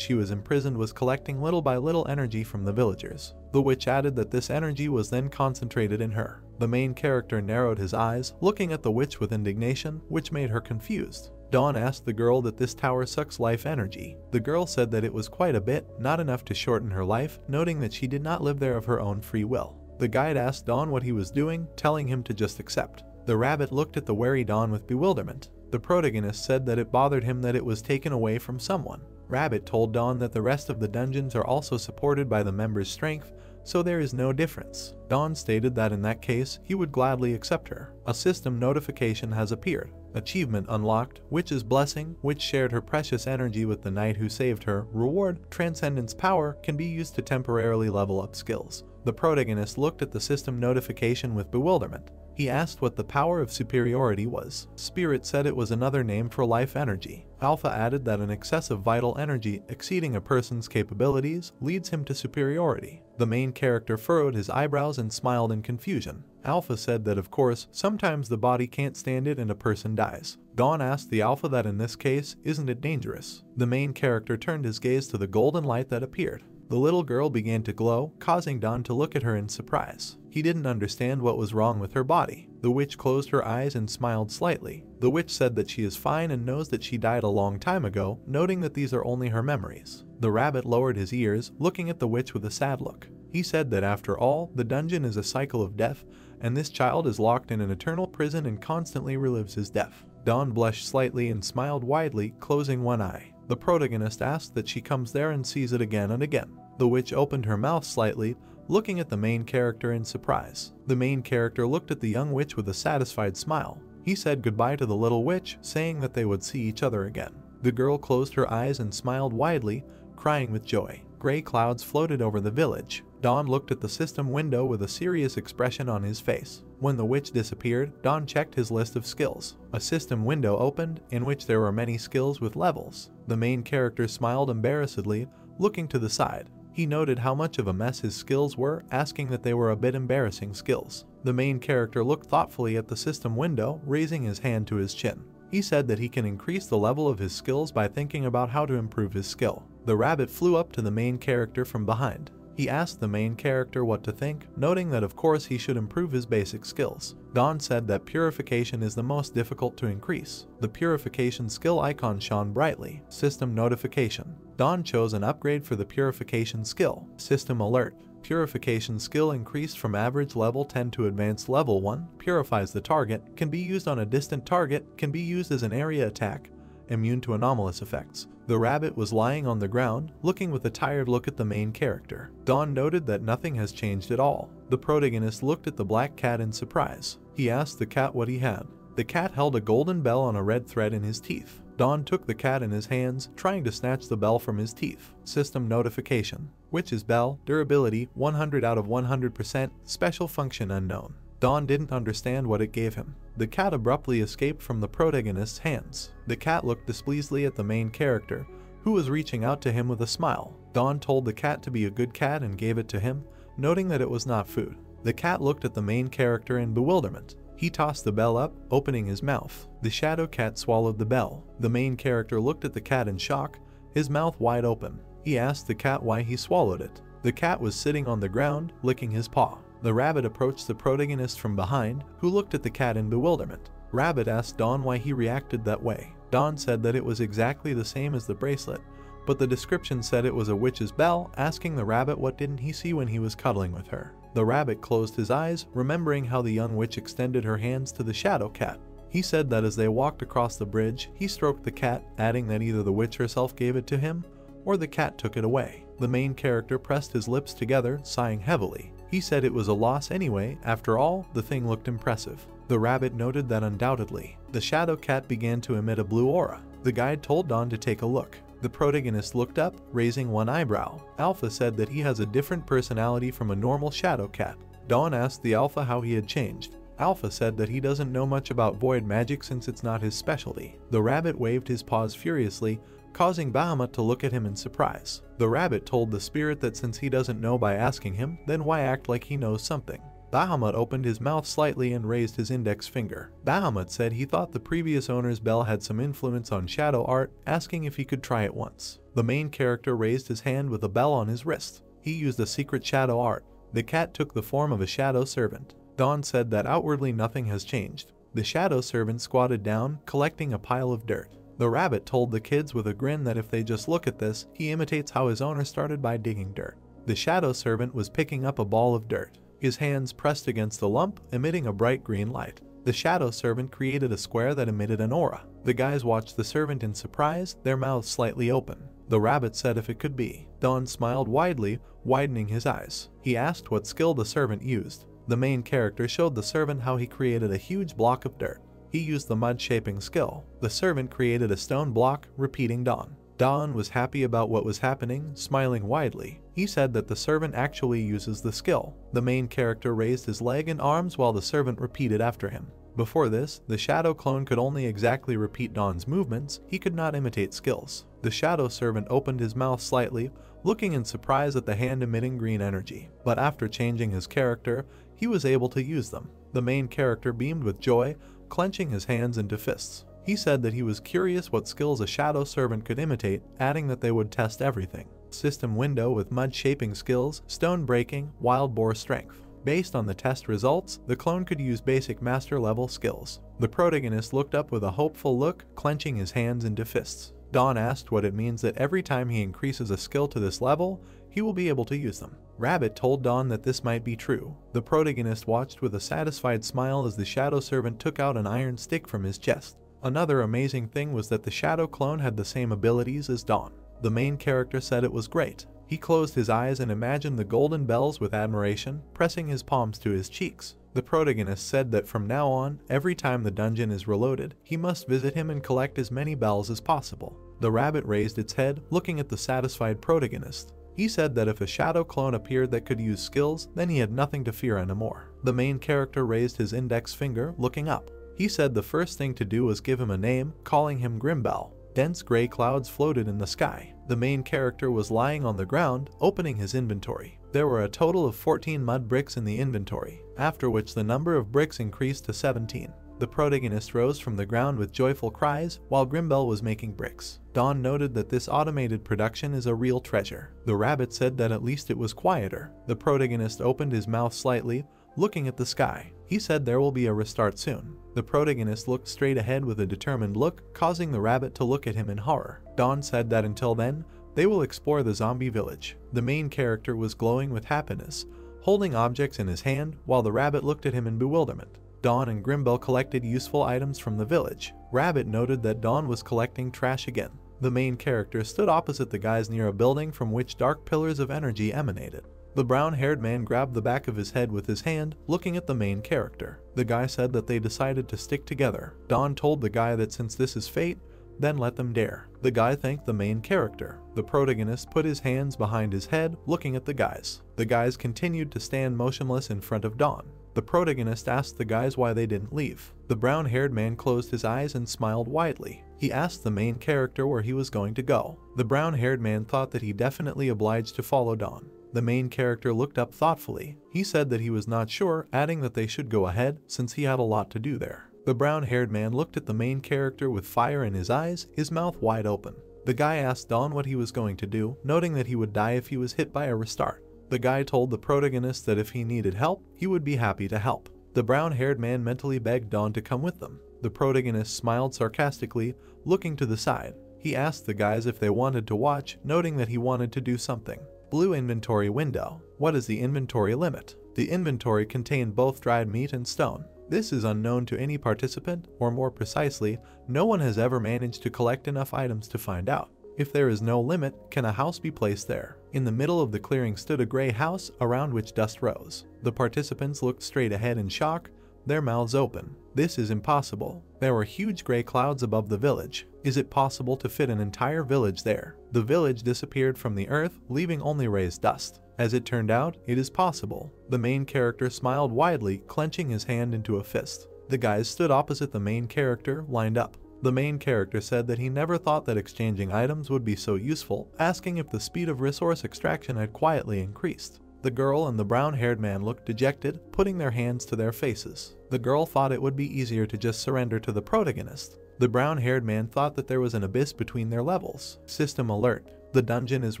she was imprisoned was collecting little by little energy from the villagers. The witch added that this energy was then concentrated in her. The main character narrowed his eyes, looking at the witch with indignation, which made her confused. Dawn asked the girl that this tower sucks life energy. The girl said that it was quite a bit, not enough to shorten her life, noting that she did not live there of her own free will. The guide asked Dawn what he was doing, telling him to just accept. The rabbit looked at the wary Dawn with bewilderment. The protagonist said that it bothered him that it was taken away from someone. Rabbit told Dawn that the rest of the dungeons are also supported by the members' strength, so there is no difference. Dawn stated that in that case, he would gladly accept her. A system notification has appeared. Achievement unlocked, Witch's Blessing, which shared her precious energy with the knight who saved her. Reward, Transcendence Power, can be used to temporarily level up skills. The protagonist looked at the system notification with bewilderment. He asked what the power of superiority was. Spirit said it was another name for life energy. Alpha added that an excessive vital energy exceeding a person's capabilities leads him to superiority. The main character furrowed his eyebrows and smiled in confusion. Alpha said that of course, sometimes the body can't stand it and a person dies. Dawn asked the Alpha that in this case, isn't it dangerous? The main character turned his gaze to the golden light that appeared. The little girl began to glow, causing Dawn to look at her in surprise. He didn't understand what was wrong with her body. The witch closed her eyes and smiled slightly. The witch said that she is fine and knows that she died a long time ago, noting that these are only her memories. The rabbit lowered his ears, looking at the witch with a sad look. He said that after all, the dungeon is a cycle of death, and this child is locked in an eternal prison and constantly relives his death. Dawn blushed slightly and smiled widely, closing one eye. The protagonist asked that she comes there and sees it again and again. The witch opened her mouth slightly, looking at the main character in surprise. The main character looked at the young witch with a satisfied smile. He said goodbye to the little witch, saying that they would see each other again. The girl closed her eyes and smiled widely, crying with joy. Gray clouds floated over the village. Dawn looked at the system window with a serious expression on his face. When the witch disappeared, Dawn checked his list of skills. A system window opened, in which there were many skills with levels. The main character smiled embarrassedly, looking to the side. He noted how much of a mess his skills were, asking that they were a bit embarrassing skills. The main character looked thoughtfully at the system window, raising his hand to his chin. He said that he can increase the level of his skills by thinking about how to improve his skill. The rabbit flew up to the main character from behind. He asked the main character what to think, noting that of course he should improve his basic skills. Dawn said that purification is the most difficult to increase. The purification skill icon shone brightly. System notification. Dawn chose an upgrade for the purification skill. System alert. Purification skill increased from average level 10 to advanced level 1. Purifies the target. Can be used on a distant target. Can be used as an area attack. Immune to anomalous effects. The rabbit was lying on the ground, looking with a tired look at the main character. Dawn noted that nothing has changed at all. The protagonist looked at the black cat in surprise. He asked the cat what he had. The cat held a golden bell on a red thread in his teeth. Dawn took the cat in his hands, trying to snatch the bell from his teeth. System notification. Witch's Bell, durability 100 out of 100%, special function unknown. Dawn didn't understand what it gave him. The cat abruptly escaped from the protagonist's hands. The cat looked displeasedly at the main character, who was reaching out to him with a smile. Dawn told the cat to be a good cat and gave it to him, noting that it was not food. The cat looked at the main character in bewilderment. He tossed the bell up, opening his mouth. The shadow cat swallowed the bell. The main character looked at the cat in shock, his mouth wide open. He asked the cat why he swallowed it. The cat was sitting on the ground, licking his paw. The rabbit approached the protagonist from behind, who looked at the cat in bewilderment. Rabbit asked Dawn why he reacted that way. Dawn said that it was exactly the same as the bracelet, but the description said it was a witch's bell, asking the rabbit what didn't he see when he was cuddling with her. The rabbit closed his eyes, remembering how the young witch extended her hands to the shadow cat. He said that as they walked across the bridge, he stroked the cat, adding that either the witch herself gave it to him, or the cat took it away. The main character pressed his lips together, sighing heavily. He said it was a loss anyway, after all, the thing looked impressive. The rabbit noted that undoubtedly. The shadow cat began to emit a blue aura. The guide told Dawn to take a look. The protagonist looked up, raising one eyebrow. Alpha said that he has a different personality from a normal shadow cat. Dawn asked the Alpha how he had changed. Alpha said that he doesn't know much about void magic since it's not his specialty. The rabbit waved his paws furiously, causing Bahamut to look at him in surprise. The rabbit told the spirit that since he doesn't know by asking him, then why act like he knows something? Bahamut opened his mouth slightly and raised his index finger. Bahamut said he thought the previous owner's bell had some influence on shadow art, asking if he could try it once. The main character raised his hand with a bell on his wrist. He used a secret shadow art. The cat took the form of a shadow servant. Dawn said that outwardly nothing has changed. The shadow servant squatted down, collecting a pile of dirt. The rabbit told the kids with a grin that if they just look at this, he imitates how his owner started by digging dirt. The shadow servant was picking up a ball of dirt. His hands pressed against the lump, emitting a bright green light. The shadow servant created a square that emitted an aura. The guys watched the servant in surprise, their mouths slightly open. The rabbit said if it could be. Dawn smiled widely, widening his eyes. He asked what skill the servant used. The main character showed the servant how he created a huge block of dirt. He used the mud shaping skill. The servant created a stone block, repeating Dawn. Dawn was happy about what was happening, smiling widely. He said that the servant actually uses the skill. The main character raised his leg and arms while the servant repeated after him. Before this, the shadow clone could only exactly repeat Dawn's movements, he could not imitate skills. The shadow servant opened his mouth slightly, looking in surprise at the hand emitting green energy. But after changing his character, he was able to use them. The main character beamed with joy, clenching his hands into fists. He said that he was curious what skills a shadow servant could imitate, adding that they would test everything. System window with mud shaping skills, stone breaking, wild boar strength. Based on the test results, the clone could use basic master level skills. The protagonist looked up with a hopeful look, clenching his hands into fists. Dawn asked what it means that every time he increases a skill to this level, he will be able to use them. Rabbit told Dawn that this might be true. The protagonist watched with a satisfied smile as the shadow servant took out an iron stick from his chest. Another amazing thing was that the shadow clone had the same abilities as Dawn. The main character said it was great. He closed his eyes and imagined the golden bells with admiration, pressing his palms to his cheeks. The protagonist said that from now on, every time the dungeon is reloaded, he must visit him and collect as many bells as possible. The rabbit raised its head, looking at the satisfied protagonist. He said that if a shadow clone appeared that could use skills, then he had nothing to fear anymore. The main character raised his index finger, looking up. He said the first thing to do was give him a name, calling him Grimbel. Dense gray clouds floated in the sky. The main character was lying on the ground, opening his inventory. There were a total of 14 mud bricks in the inventory, after which the number of bricks increased to 17. The protagonist rose from the ground with joyful cries, while Grimbel was making bricks. Dawn noted that this automated production is a real treasure. The rabbit said that at least it was quieter. The protagonist opened his mouth slightly, looking at the sky. He said there will be a restart soon. The protagonist looked straight ahead with a determined look, causing the rabbit to look at him in horror. Dawn said that until then, they will explore the zombie village. The main character was glowing with happiness, holding objects in his hand, while the rabbit looked at him in bewilderment. Dawn and Grimbel collected useful items from the village. Rabbit noted that Dawn was collecting trash again. The main character stood opposite the guys near a building from which dark pillars of energy emanated. The brown-haired man grabbed the back of his head with his hand, looking at the main character. The guy said that they decided to stick together. Dawn told the guy that since this is fate, then let them dare. The guy thanked the main character. The protagonist put his hands behind his head, looking at the guys. The guys continued to stand motionless in front of Dawn. The protagonist asked the guys why they didn't leave. The brown-haired man closed his eyes and smiled widely. He asked the main character where he was going to go. The brown-haired man thought that he definitely obliged to follow Dawn. The main character looked up thoughtfully. He said that he was not sure, adding that they should go ahead since he had a lot to do there. The brown-haired man looked at the main character with fire in his eyes, his mouth wide open. The guy asked Dawn what he was going to do, noting that he would die if he was hit by a restart. The guy told the protagonist that if he needed help, he would be happy to help. The brown-haired man mentally begged Dawn to come with them. The protagonist smiled sarcastically, looking to the side. He asked the guys if they wanted to watch, noting that he wanted to do something. Blue inventory window. What is the inventory limit? The inventory contained both dried meat and stone. This is unknown to any participant, or more precisely, no one has ever managed to collect enough items to find out. If there is no limit, can a house be placed there? In the middle of the clearing stood a gray house, around which dust rose. The participants looked straight ahead in shock, their mouths open. This is impossible. There were huge gray clouds above the village. Is it possible to fit an entire village there? The village disappeared from the earth, leaving only raised dust. As it turned out, it is possible. The main character smiled widely, clenching his hand into a fist. The guys stood opposite the main character, lined up. The main character said that he never thought that exchanging items would be so useful, asking if the speed of resource extraction had quietly increased. The girl and the brown-haired man looked dejected, putting their hands to their faces. The girl thought it would be easier to just surrender to the protagonist. The brown-haired man thought that there was an abyss between their levels. System alert. The dungeon is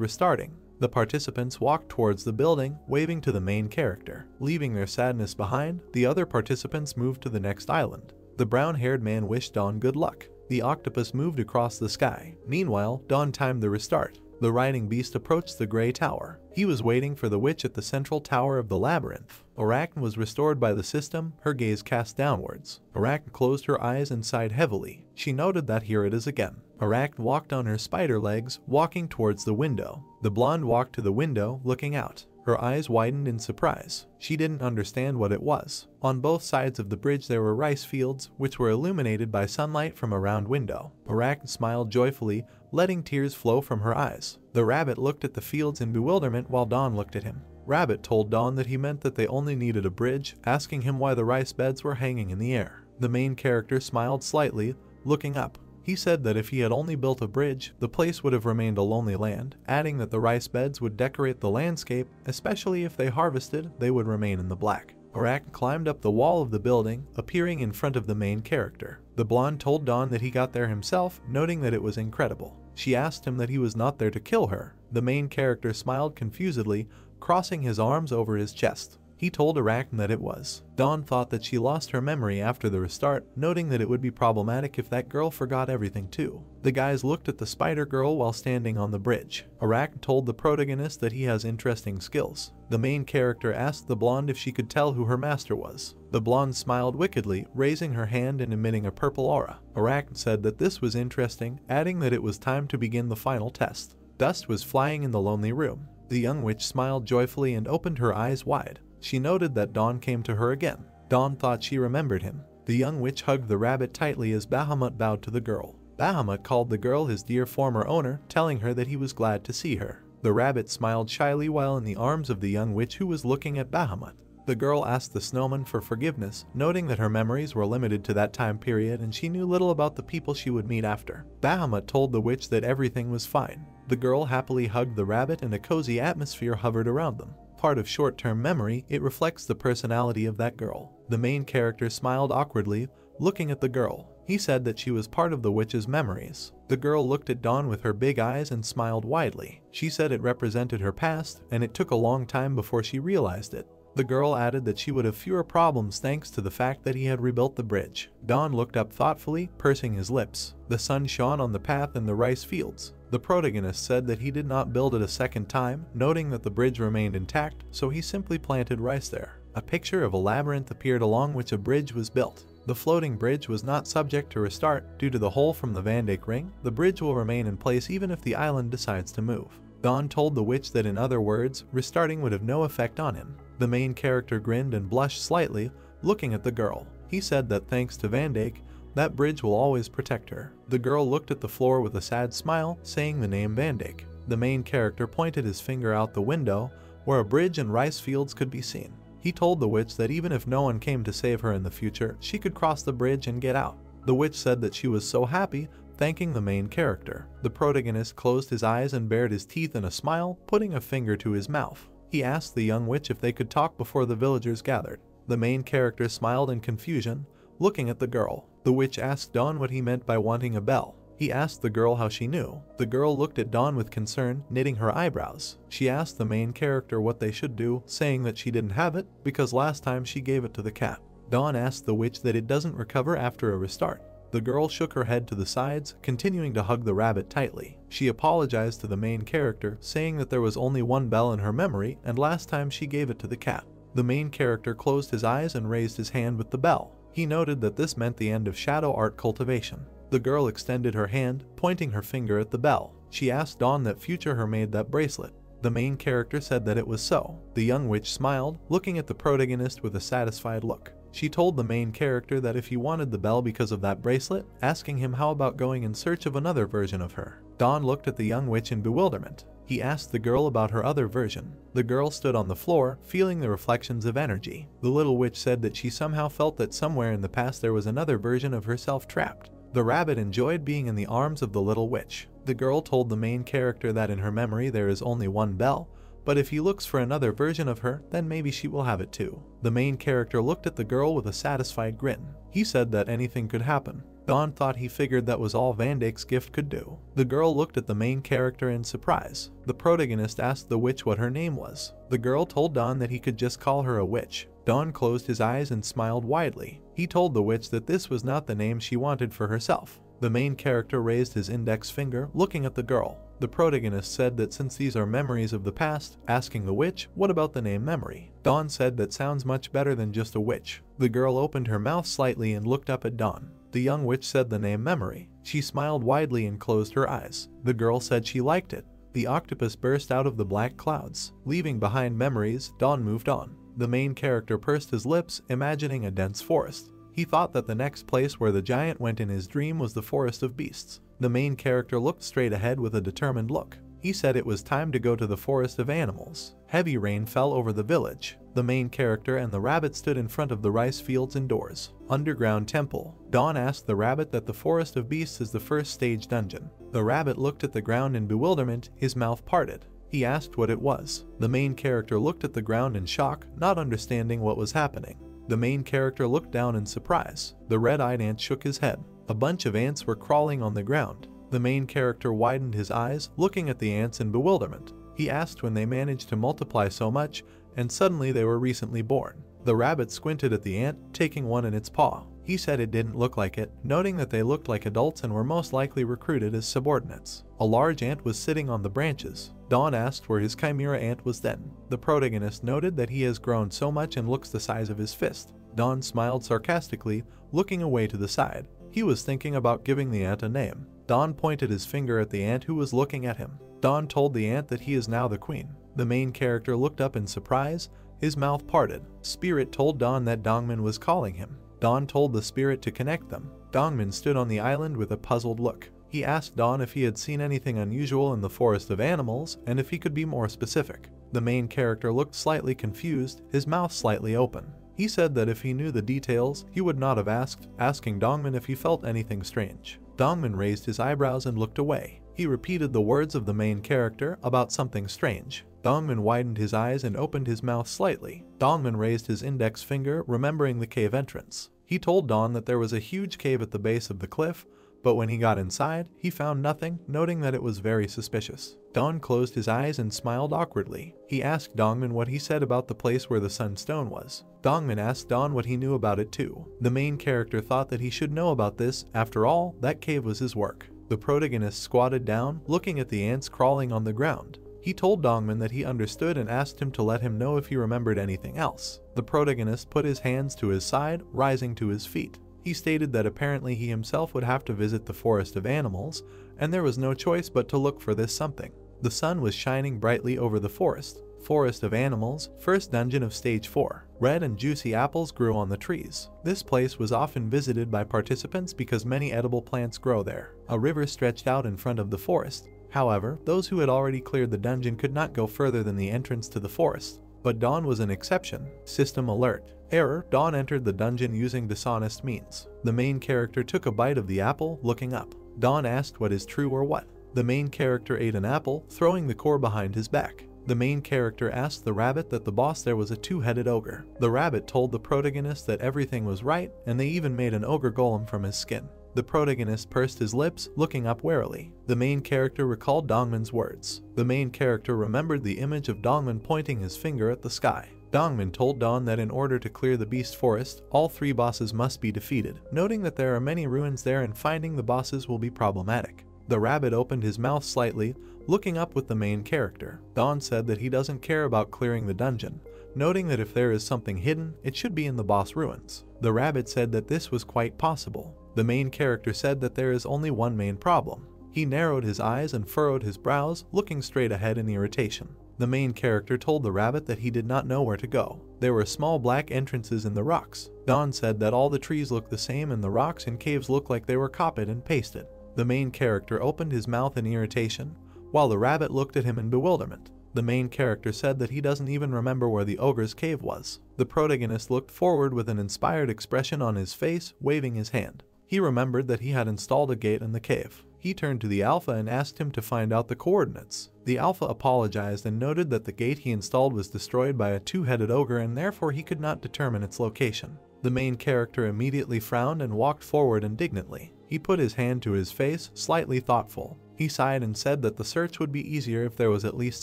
restarting. The participants walked towards the building, waving to the main character. Leaving their sadness behind, the other participants moved to the next island. The brown-haired man wished Dawn good luck. The octopus moved across the sky. Meanwhile, Dawn timed the restart. The riding beast approached the gray tower. He was waiting for the witch at the central tower of the labyrinth. Arachne was restored by the system, her gaze cast downwards. Arachne closed her eyes and sighed heavily. She noted that here it is again. Arachne walked on her spider legs, walking towards the window. The blonde walked to the window, looking out. Her eyes widened in surprise. She didn't understand what it was. On both sides of the bridge there were rice fields, which were illuminated by sunlight from a round window. Arachne smiled joyfully, letting tears flow from her eyes. The rabbit looked at the fields in bewilderment while Dawn looked at him. Rabbit told Dawn that he meant that they only needed a bridge, asking him why the rice beds were hanging in the air. The main character smiled slightly, looking up. He said that if he had only built a bridge, the place would have remained a lonely land, adding that the rice beds would decorate the landscape, especially if they harvested, they would remain in the black. Arachne climbed up the wall of the building, appearing in front of the main character. The blonde told Dawn that he got there himself, noting that it was incredible. She asked him that he was not there to kill her. The main character smiled confusedly, crossing his arms over his chest. He told Arachne that it was. Dawn thought that she lost her memory after the restart, noting that it would be problematic if that girl forgot everything too. The guys looked at the spider girl while standing on the bridge. Arachne told the protagonist that he has interesting skills. The main character asked the blonde if she could tell who her master was. The blonde smiled wickedly, raising her hand and emitting a purple aura. Arachne said that this was interesting, adding that it was time to begin the final test. Dust was flying in the lonely room. The young witch smiled joyfully and opened her eyes wide. She noted that Dawn came to her again. Dawn thought she remembered him. The young witch hugged the rabbit tightly as Bahamut bowed to the girl. Bahamut called the girl his dear former owner, telling her that he was glad to see her. The rabbit smiled shyly while in the arms of the young witch who was looking at Bahamut. The girl asked the snowman for forgiveness, noting that her memories were limited to that time period and she knew little about the people she would meet after. Bahamut told the witch that everything was fine. The girl happily hugged the rabbit and a cozy atmosphere hovered around them. Part of short-term memory, it reflects the personality of that girl. The main character smiled awkwardly, looking at the girl. He said that she was part of the witch's memories. The girl looked at Dawn with her big eyes and smiled widely. She said it represented her past, and it took a long time before she realized it. The girl added that she would have fewer problems thanks to the fact that he had rebuilt the bridge. Dawn looked up thoughtfully, pursing his lips. The sun shone on the path in the rice fields. The protagonist said that he did not build it a second time, noting that the bridge remained intact, so he simply planted rice there. A picture of a labyrinth appeared along which a bridge was built. The floating bridge was not subject to restart due to the hole from the Van Dyke ring. The bridge will remain in place even if the island decides to move. Dawn told the witch that in other words, restarting would have no effect on him. The main character grinned and blushed slightly, looking at the girl. He said that thanks to Van Dyke, that bridge will always protect her. The girl looked at the floor with a sad smile, saying the name Van Dyke. The main character pointed his finger out the window, where a bridge and rice fields could be seen. He told the witch that even if no one came to save her in the future, she could cross the bridge and get out. The witch said that she was so happy, thanking the main character. The protagonist closed his eyes and bared his teeth in a smile, putting a finger to his mouth. He asked the young witch if they could talk before the villagers gathered. The main character smiled in confusion, looking at the girl. The witch asked Dawn what he meant by wanting a bell. He asked the girl how she knew. The girl looked at Dawn with concern, knitting her eyebrows. She asked the main character what they should do, saying that she didn't have it because last time she gave it to the cat. Dawn asked the witch that it doesn't recover after a restart. The girl shook her head to the sides, continuing to hug the rabbit tightly. She apologized to the main character, saying that there was only one bell in her memory and last time she gave it to the cat. The main character closed his eyes and raised his hand with the bell. He noted that this meant the end of shadow art cultivation. The girl extended her hand, pointing her finger at the bell. She asked Dawn that future her made that bracelet. The main character said that it was so. The young witch smiled, looking at the protagonist with a satisfied look. She told the main character that if he wanted the bell because of that bracelet, asking him how about going in search of another version of her. Dawn looked at the young witch in bewilderment. He asked the girl about her other version. The girl stood on the floor, feeling the reflections of energy. The little witch said that she somehow felt that somewhere in the past there was another version of herself trapped. The rabbit enjoyed being in the arms of the little witch. The girl told the main character that in her memory there is only one bell, but if he looks for another version of her, then maybe she will have it too. The main character looked at the girl with a satisfied grin. He said that anything could happen. Dawn thought he figured that was all Van Dyke's gift could do. The girl looked at the main character in surprise. The protagonist asked the witch what her name was. The girl told Dawn that he could just call her a witch. Dawn closed his eyes and smiled widely. He told the witch that this was not the name she wanted for herself. The main character raised his index finger, looking at the girl. The protagonist said that since these are memories of the past, asking the witch, what about the name Memory? Dawn said that sounds much better than just a witch. The girl opened her mouth slightly and looked up at Dawn. The young witch said the name Memory. She smiled widely and closed her eyes. The girl said she liked it. The octopus burst out of the black clouds. Leaving behind memories, Dawn moved on. The main character pursed his lips, imagining a dense forest. He thought that the next place where the giant went in his dream was the forest of beasts. The main character looked straight ahead with a determined look. He said it was time to go to the forest of animals. Heavy rain fell over the village. The main character and the rabbit stood in front of the rice fields indoors. Underground temple. Dawn asked the rabbit that the forest of beasts is the first stage dungeon. The rabbit looked at the ground in bewilderment, his mouth parted. He asked what it was. The main character looked at the ground in shock, not understanding what was happening. The main character looked down in surprise. The red-eyed ant shook his head. A bunch of ants were crawling on the ground. The main character widened his eyes, looking at the ants in bewilderment. He asked when they managed to multiply so much, and suddenly they were recently born. The rabbit squinted at the ant, taking one in its paw. He said it didn't look like it, noting that they looked like adults and were most likely recruited as subordinates. A large ant was sitting on the branches. Dawn asked where his chimera ant was then. The protagonist noted that he has grown so much and looks the size of his fist. Dawn smiled sarcastically, looking away to the side. He was thinking about giving the ant a name. Dawn pointed his finger at the ant who was looking at him. Dawn told the ant that he is now the queen. The main character looked up in surprise, his mouth parted. Spirit told Dawn that Dongman was calling him. Dawn told the spirit to connect them. Dongman stood on the island with a puzzled look. He asked Dawn if he had seen anything unusual in the forest of animals and if he could be more specific. The main character looked slightly confused, his mouth slightly open. He said that if he knew the details, he would not have asked, asking Dongman if he felt anything strange. Dongman raised his eyebrows and looked away. He repeated the words of the main character about something strange. Dongman widened his eyes and opened his mouth slightly. Dongman raised his index finger, remembering the cave entrance. He told Dawn that there was a huge cave at the base of the cliff, but when he got inside, he found nothing, noting that it was very suspicious. Dawn closed his eyes and smiled awkwardly. He asked Dongman what he said about the place where the sunstone was. Dongman asked Dawn what he knew about it too. The main character thought that he should know about this. After all, that cave was his work. The protagonist squatted down, looking at the ants crawling on the ground. He told Dongman that he understood and asked him to let him know if he remembered anything else. The protagonist put his hands to his side, rising to his feet. He stated that apparently he himself would have to visit the forest of animals, and there was no choice but to look for this something. The sun was shining brightly over the forest. Forest of Animals, first dungeon of stage 4. Red and juicy apples grew on the trees. This place was often visited by participants because many edible plants grow there. A river stretched out in front of the forest. However, those who had already cleared the dungeon could not go further than the entrance to the forest. But Dawn was an exception. System alert. Error. Dawn entered the dungeon using dishonest means. The main character took a bite of the apple, looking up. Dawn asked what is true or what. The main character ate an apple, throwing the core behind his back. The main character asked the rabbit that the boss there was a two-headed ogre. The rabbit told the protagonist that everything was right, and they even made an ogre golem from his skin. The protagonist pursed his lips, looking up warily. The main character recalled Dongman's words. The main character remembered the image of Dongman pointing his finger at the sky. Dongman told Dawn that in order to clear the beast forest, all 3 bosses must be defeated, noting that there are many ruins there and finding the bosses will be problematic. The rabbit opened his mouth slightly, looking up with the main character. Dawn said that he doesn't care about clearing the dungeon, noting that if there is something hidden, it should be in the boss ruins. The rabbit said that this was quite possible. The main character said that there is only one main problem. He narrowed his eyes and furrowed his brows, looking straight ahead in irritation. The main character told the rabbit that he did not know where to go. There were small black entrances in the rocks. Don said that all the trees looked the same and the rocks and caves looked like they were copied and pasted. The main character opened his mouth in irritation, while the rabbit looked at him in bewilderment. The main character said that he doesn't even remember where the ogre's cave was. The protagonist looked forward with an inspired expression on his face, waving his hand. He remembered that he had installed a gate in the cave. He turned to the Alpha and asked him to find out the coordinates. The Alpha apologized and noted that the gate he installed was destroyed by a two-headed ogre and therefore he could not determine its location. The main character immediately frowned and walked forward indignantly. He put his hand to his face, slightly thoughtful. He sighed and said that the search would be easier if there was at least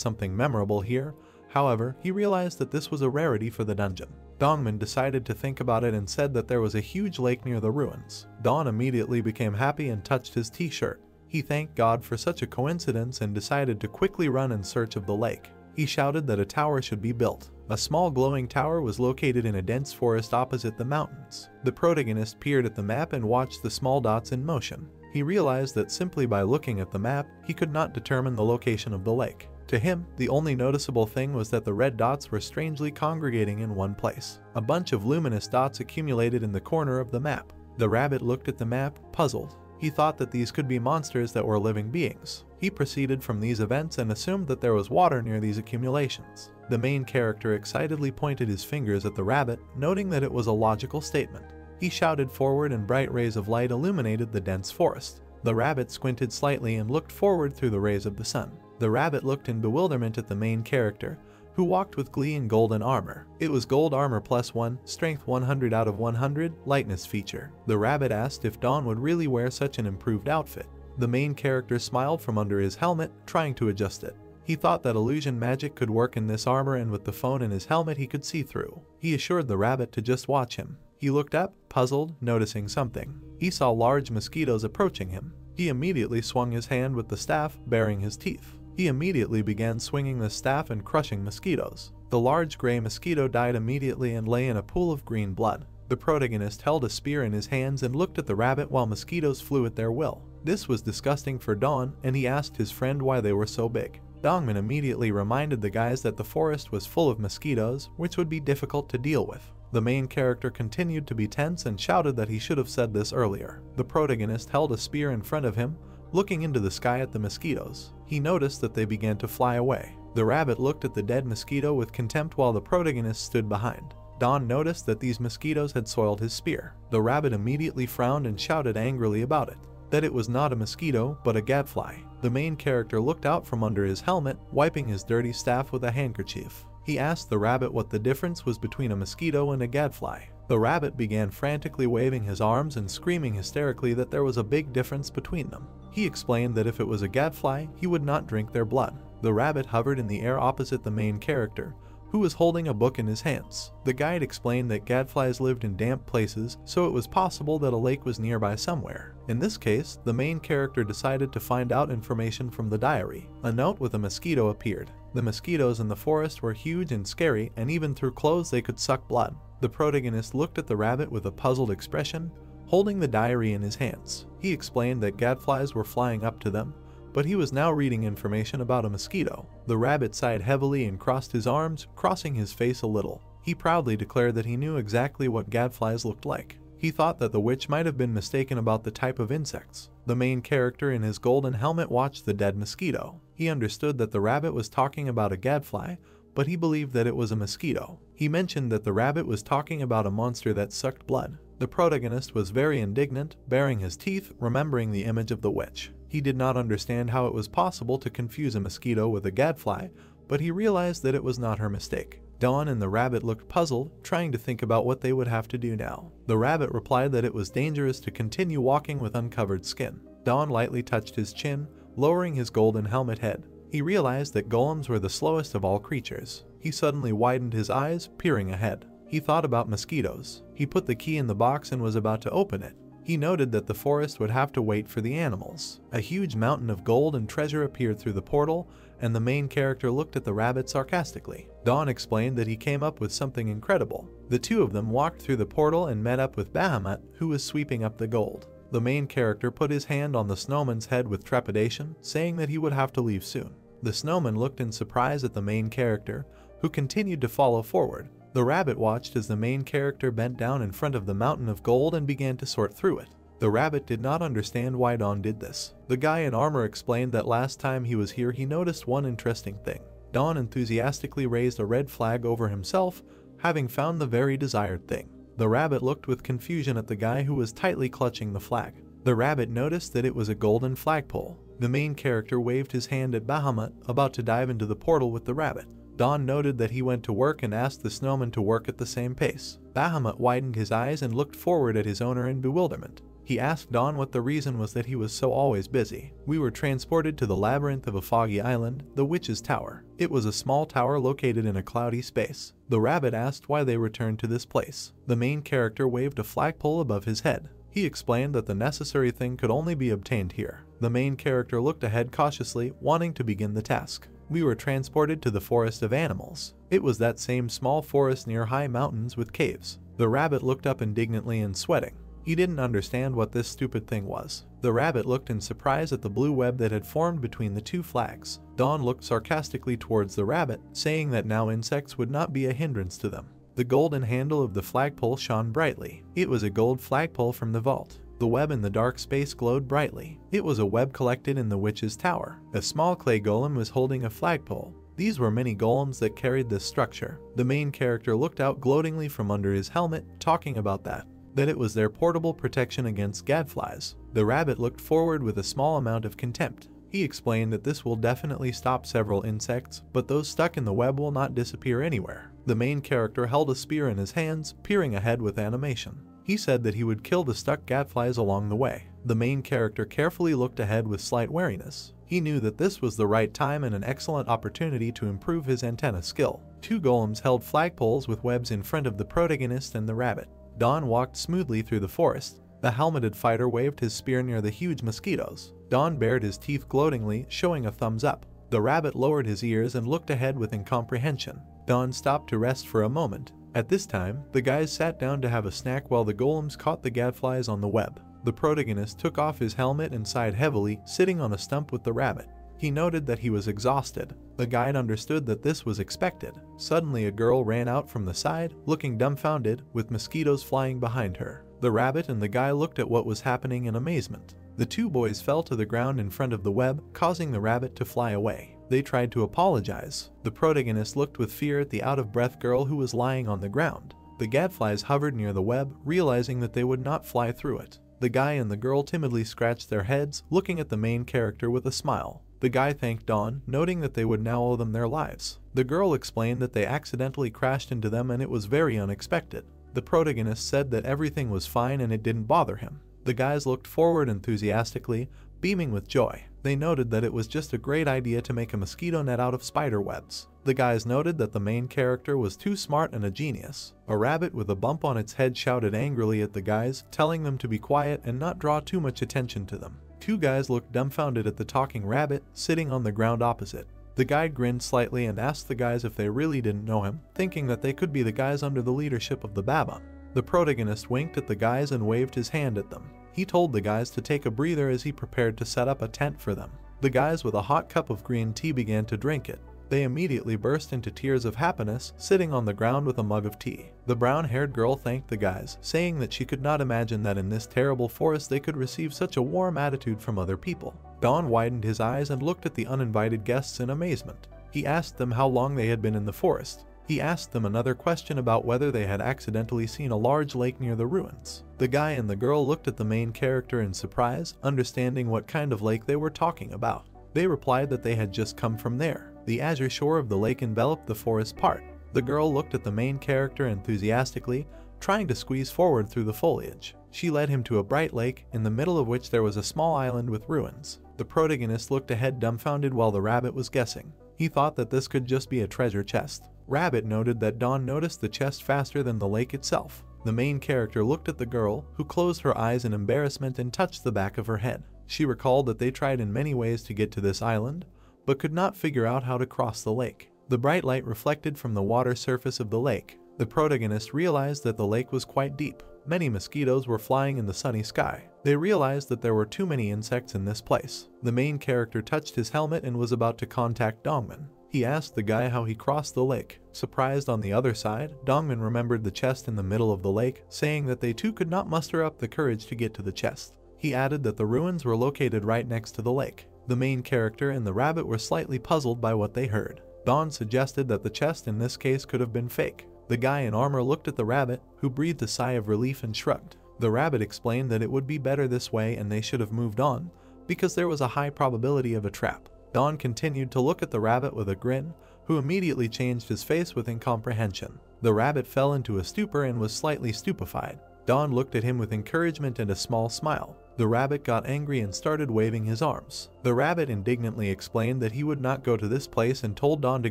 something memorable here. However, he realized that this was a rarity for the dungeon. Dongman decided to think about it and said that there was a huge lake near the ruins. Don immediately became happy and touched his t-shirt. He thanked God for such a coincidence and decided to quickly run in search of the lake. He shouted that a tower should be built. A small glowing tower was located in a dense forest opposite the mountains. The protagonist peered at the map and watched the small dots in motion. He realized that simply by looking at the map, he could not determine the location of the lake. To him, the only noticeable thing was that the red dots were strangely congregating in one place. A bunch of luminous dots accumulated in the corner of the map. The rabbit looked at the map, puzzled. He thought that these could be monsters that were living beings. He proceeded from these events and assumed that there was water near these accumulations. The main character excitedly pointed his fingers at the rabbit, noting that it was a logical statement. He shouted forward and bright rays of light illuminated the dense forest. The rabbit squinted slightly and looked forward through the rays of the sun. The rabbit looked in bewilderment at the main character, who walked with glee in golden armor. It was gold armor +1, strength 100 out of 100, lightness feature. The rabbit asked if Don would really wear such an improved outfit. The main character smiled from under his helmet, trying to adjust it. He thought that illusion magic could work in this armor and with the phone in his helmet he could see through. He assured the rabbit to just watch him. He looked up, puzzled, noticing something. He saw large mosquitoes approaching him. He immediately swung his hand with the staff, baring his teeth. He immediately began swinging the staff and crushing mosquitoes. The large gray mosquito died immediately and lay in a pool of green blood. The protagonist held a spear in his hands and looked at the rabbit while mosquitoes flew at their will. This was disgusting for Don, and he asked his friend why they were so big. Dongman immediately reminded the guys that the forest was full of mosquitoes, which would be difficult to deal with. The main character continued to be tense and shouted that he should have said this earlier. The protagonist held a spear in front of him, looking into the sky at the mosquitoes. He noticed that they began to fly away. The rabbit looked at the dead mosquito with contempt while the protagonist stood behind. Don noticed that these mosquitoes had soiled his spear. The rabbit immediately frowned and shouted angrily about it, that it was not a mosquito, but a gadfly. The main character looked out from under his helmet, wiping his dirty staff with a handkerchief. He asked the rabbit what the difference was between a mosquito and a gadfly. The rabbit began frantically waving his arms and screaming hysterically that there was a big difference between them. He explained that if it was a gadfly, he would not drink their blood. The rabbit hovered in the air opposite the main character, who was holding a book in his hands. The guide explained that gadflies lived in damp places, so it was possible that a lake was nearby somewhere. In this case, the main character decided to find out information from the diary. A note with a mosquito appeared. The mosquitoes in the forest were huge and scary, and even through clothes they could suck blood. The protagonist looked at the rabbit with a puzzled expression, holding the diary in his hands. He explained that gadflies were flying up to them, but he was now reading information about a mosquito. The rabbit sighed heavily and crossed his arms, crossing his face a little. He proudly declared that he knew exactly what gadflies looked like. He thought that the witch might have been mistaken about the type of insects. The main character in his golden helmet watched the dead mosquito. He understood that the rabbit was talking about a gadfly, but he believed that it was a mosquito. He mentioned that the rabbit was talking about a monster that sucked blood. The protagonist was very indignant, baring his teeth, remembering the image of the witch. He did not understand how it was possible to confuse a mosquito with a gadfly, but he realized that it was not her mistake. Dawn and the rabbit looked puzzled, trying to think about what they would have to do now. The rabbit replied that it was dangerous to continue walking with uncovered skin. Dawn lightly touched his chin, lowering his golden helmet head. He realized that golems were the slowest of all creatures. He suddenly widened his eyes, peering ahead. He thought about mosquitoes. He put the key in the box and was about to open it. He noted that the forest would have to wait for the animals. A huge mountain of gold and treasure appeared through the portal, and the main character looked at the rabbit sarcastically. Dawn explained that he came up with something incredible. The two of them walked through the portal and met up with Bahamut, who was sweeping up the gold. The main character put his hand on the snowman's head with trepidation, saying that he would have to leave soon. The snowman looked in surprise at the main character, who continued to follow forward. The rabbit watched as the main character bent down in front of the mountain of gold and began to sort through it. The rabbit did not understand why Don did this. The guy in armor explained that last time he was here he noticed one interesting thing. Don enthusiastically raised a red flag over himself, having found the very desired thing. The rabbit looked with confusion at the guy who was tightly clutching the flag. The rabbit noticed that it was a golden flagpole. The main character waved his hand at Bahamut, about to dive into the portal with the rabbit. Don noted that he went to work and asked the snowman to work at the same pace. Bahamut widened his eyes and looked forward at his owner in bewilderment. He asked Don what the reason was that he was so always busy. We were transported to the labyrinth of a foggy island, the Witch's Tower. It was a small tower located in a cloudy space. The rabbit asked why they returned to this place. The main character waved a flagpole above his head. He explained that the necessary thing could only be obtained here. The main character looked ahead cautiously, wanting to begin the task. We were transported to the forest of animals. It was that same small forest near high mountains with caves. The rabbit looked up indignantly and sweating. He didn't understand what this stupid thing was. The rabbit looked in surprise at the blue web that had formed between the two flags. Don looked sarcastically towards the rabbit, saying that now insects would not be a hindrance to them. The golden handle of the flagpole shone brightly. It was a gold flagpole from the vault. The web in the dark space glowed brightly. It was a web collected in the witch's tower. A small clay golem was holding a flagpole. These were many golems that carried this structure. The main character looked out gloatingly from under his helmet, talking about that it was their portable protection against gadflies. The rabbit looked forward with a small amount of contempt. He explained that this will definitely stop several insects, but those stuck in the web will not disappear anywhere. The main character held a spear in his hands, peering ahead with animation. He said that he would kill the stuck gadflies along the way. The main character carefully looked ahead with slight wariness. He knew that this was the right time and an excellent opportunity to improve his antenna skill. Two golems held flagpoles with webs in front of the protagonist and the rabbit. Don walked smoothly through the forest. The helmeted fighter waved his spear near the huge mosquitoes. Don bared his teeth gloatingly, showing a thumbs up. The rabbit lowered his ears and looked ahead with incomprehension. Don stopped to rest for a moment. At this time, the guys sat down to have a snack while the golems caught the gadflies on the web. The protagonist took off his helmet and sighed heavily, sitting on a stump with the rabbit. He noted that he was exhausted. The guide understood that this was expected. Suddenly a girl ran out from the side, looking dumbfounded, with mosquitoes flying behind her. The rabbit and the guy looked at what was happening in amazement. The two boys fell to the ground in front of the web, causing the rabbit to fly away. They tried to apologize. The protagonist looked with fear at the out-of-breath girl who was lying on the ground. The gadflies hovered near the web, realizing that they would not fly through it. The guy and the girl timidly scratched their heads, looking at the main character with a smile. The guy thanked Don, noting that they would now owe them their lives. The girl explained that they accidentally crashed into them and it was very unexpected. The protagonist said that everything was fine and it didn't bother him. The guys looked forward enthusiastically, beaming with joy. They noted that it was just a great idea to make a mosquito net out of spider webs. The guys noted that the main character was too smart and a genius. A rabbit with a bump on its head shouted angrily at the guys, telling them to be quiet and not draw too much attention to them. Two guys looked dumbfounded at the talking rabbit, sitting on the ground opposite. The guide grinned slightly and asked the guys if they really didn't know him, thinking that they could be the guys under the leadership of the Baba. The protagonist winked at the guys and waved his hand at them. He told the guys to take a breather as he prepared to set up a tent for them. The guys with a hot cup of green tea began to drink it. They immediately burst into tears of happiness, sitting on the ground with a mug of tea. The brown-haired girl thanked the guys, saying that she could not imagine that in this terrible forest they could receive such a warm attitude from other people. Don widened his eyes and looked at the uninvited guests in amazement. He asked them how long they had been in the forest. He asked them another question about whether they had accidentally seen a large lake near the ruins. The guy and the girl looked at the main character in surprise, understanding what kind of lake they were talking about. They replied that they had just come from there. The azure shore of the lake enveloped the forest part. The girl looked at the main character enthusiastically, trying to squeeze forward through the foliage. She led him to a bright lake, in the middle of which there was a small island with ruins. The protagonist looked ahead dumbfounded while the rabbit was guessing. He thought that this could just be a treasure chest. Rabbit noted that Don noticed the chest faster than the lake itself. The main character looked at the girl, who closed her eyes in embarrassment and touched the back of her head. She recalled that they tried in many ways to get to this island, but could not figure out how to cross the lake. The bright light reflected from the water surface of the lake. The protagonist realized that the lake was quite deep. Many mosquitoes were flying in the sunny sky. They realized that there were too many insects in this place. The main character touched his helmet and was about to contact Dongman. He asked the guy how he crossed the lake. Surprised on the other side, Dongman remembered the chest in the middle of the lake, saying that they too could not muster up the courage to get to the chest. He added that the ruins were located right next to the lake. The main character and the rabbit were slightly puzzled by what they heard. Don suggested that the chest in this case could have been fake. The guy in armor looked at the rabbit, who breathed a sigh of relief and shrugged. The rabbit explained that it would be better this way and they should have moved on, because there was a high probability of a trap. Don continued to look at the rabbit with a grin, who immediately changed his face with incomprehension. The rabbit fell into a stupor and was slightly stupefied. Don looked at him with encouragement and a small smile. The rabbit got angry and started waving his arms. The rabbit indignantly explained that he would not go to this place and told Don to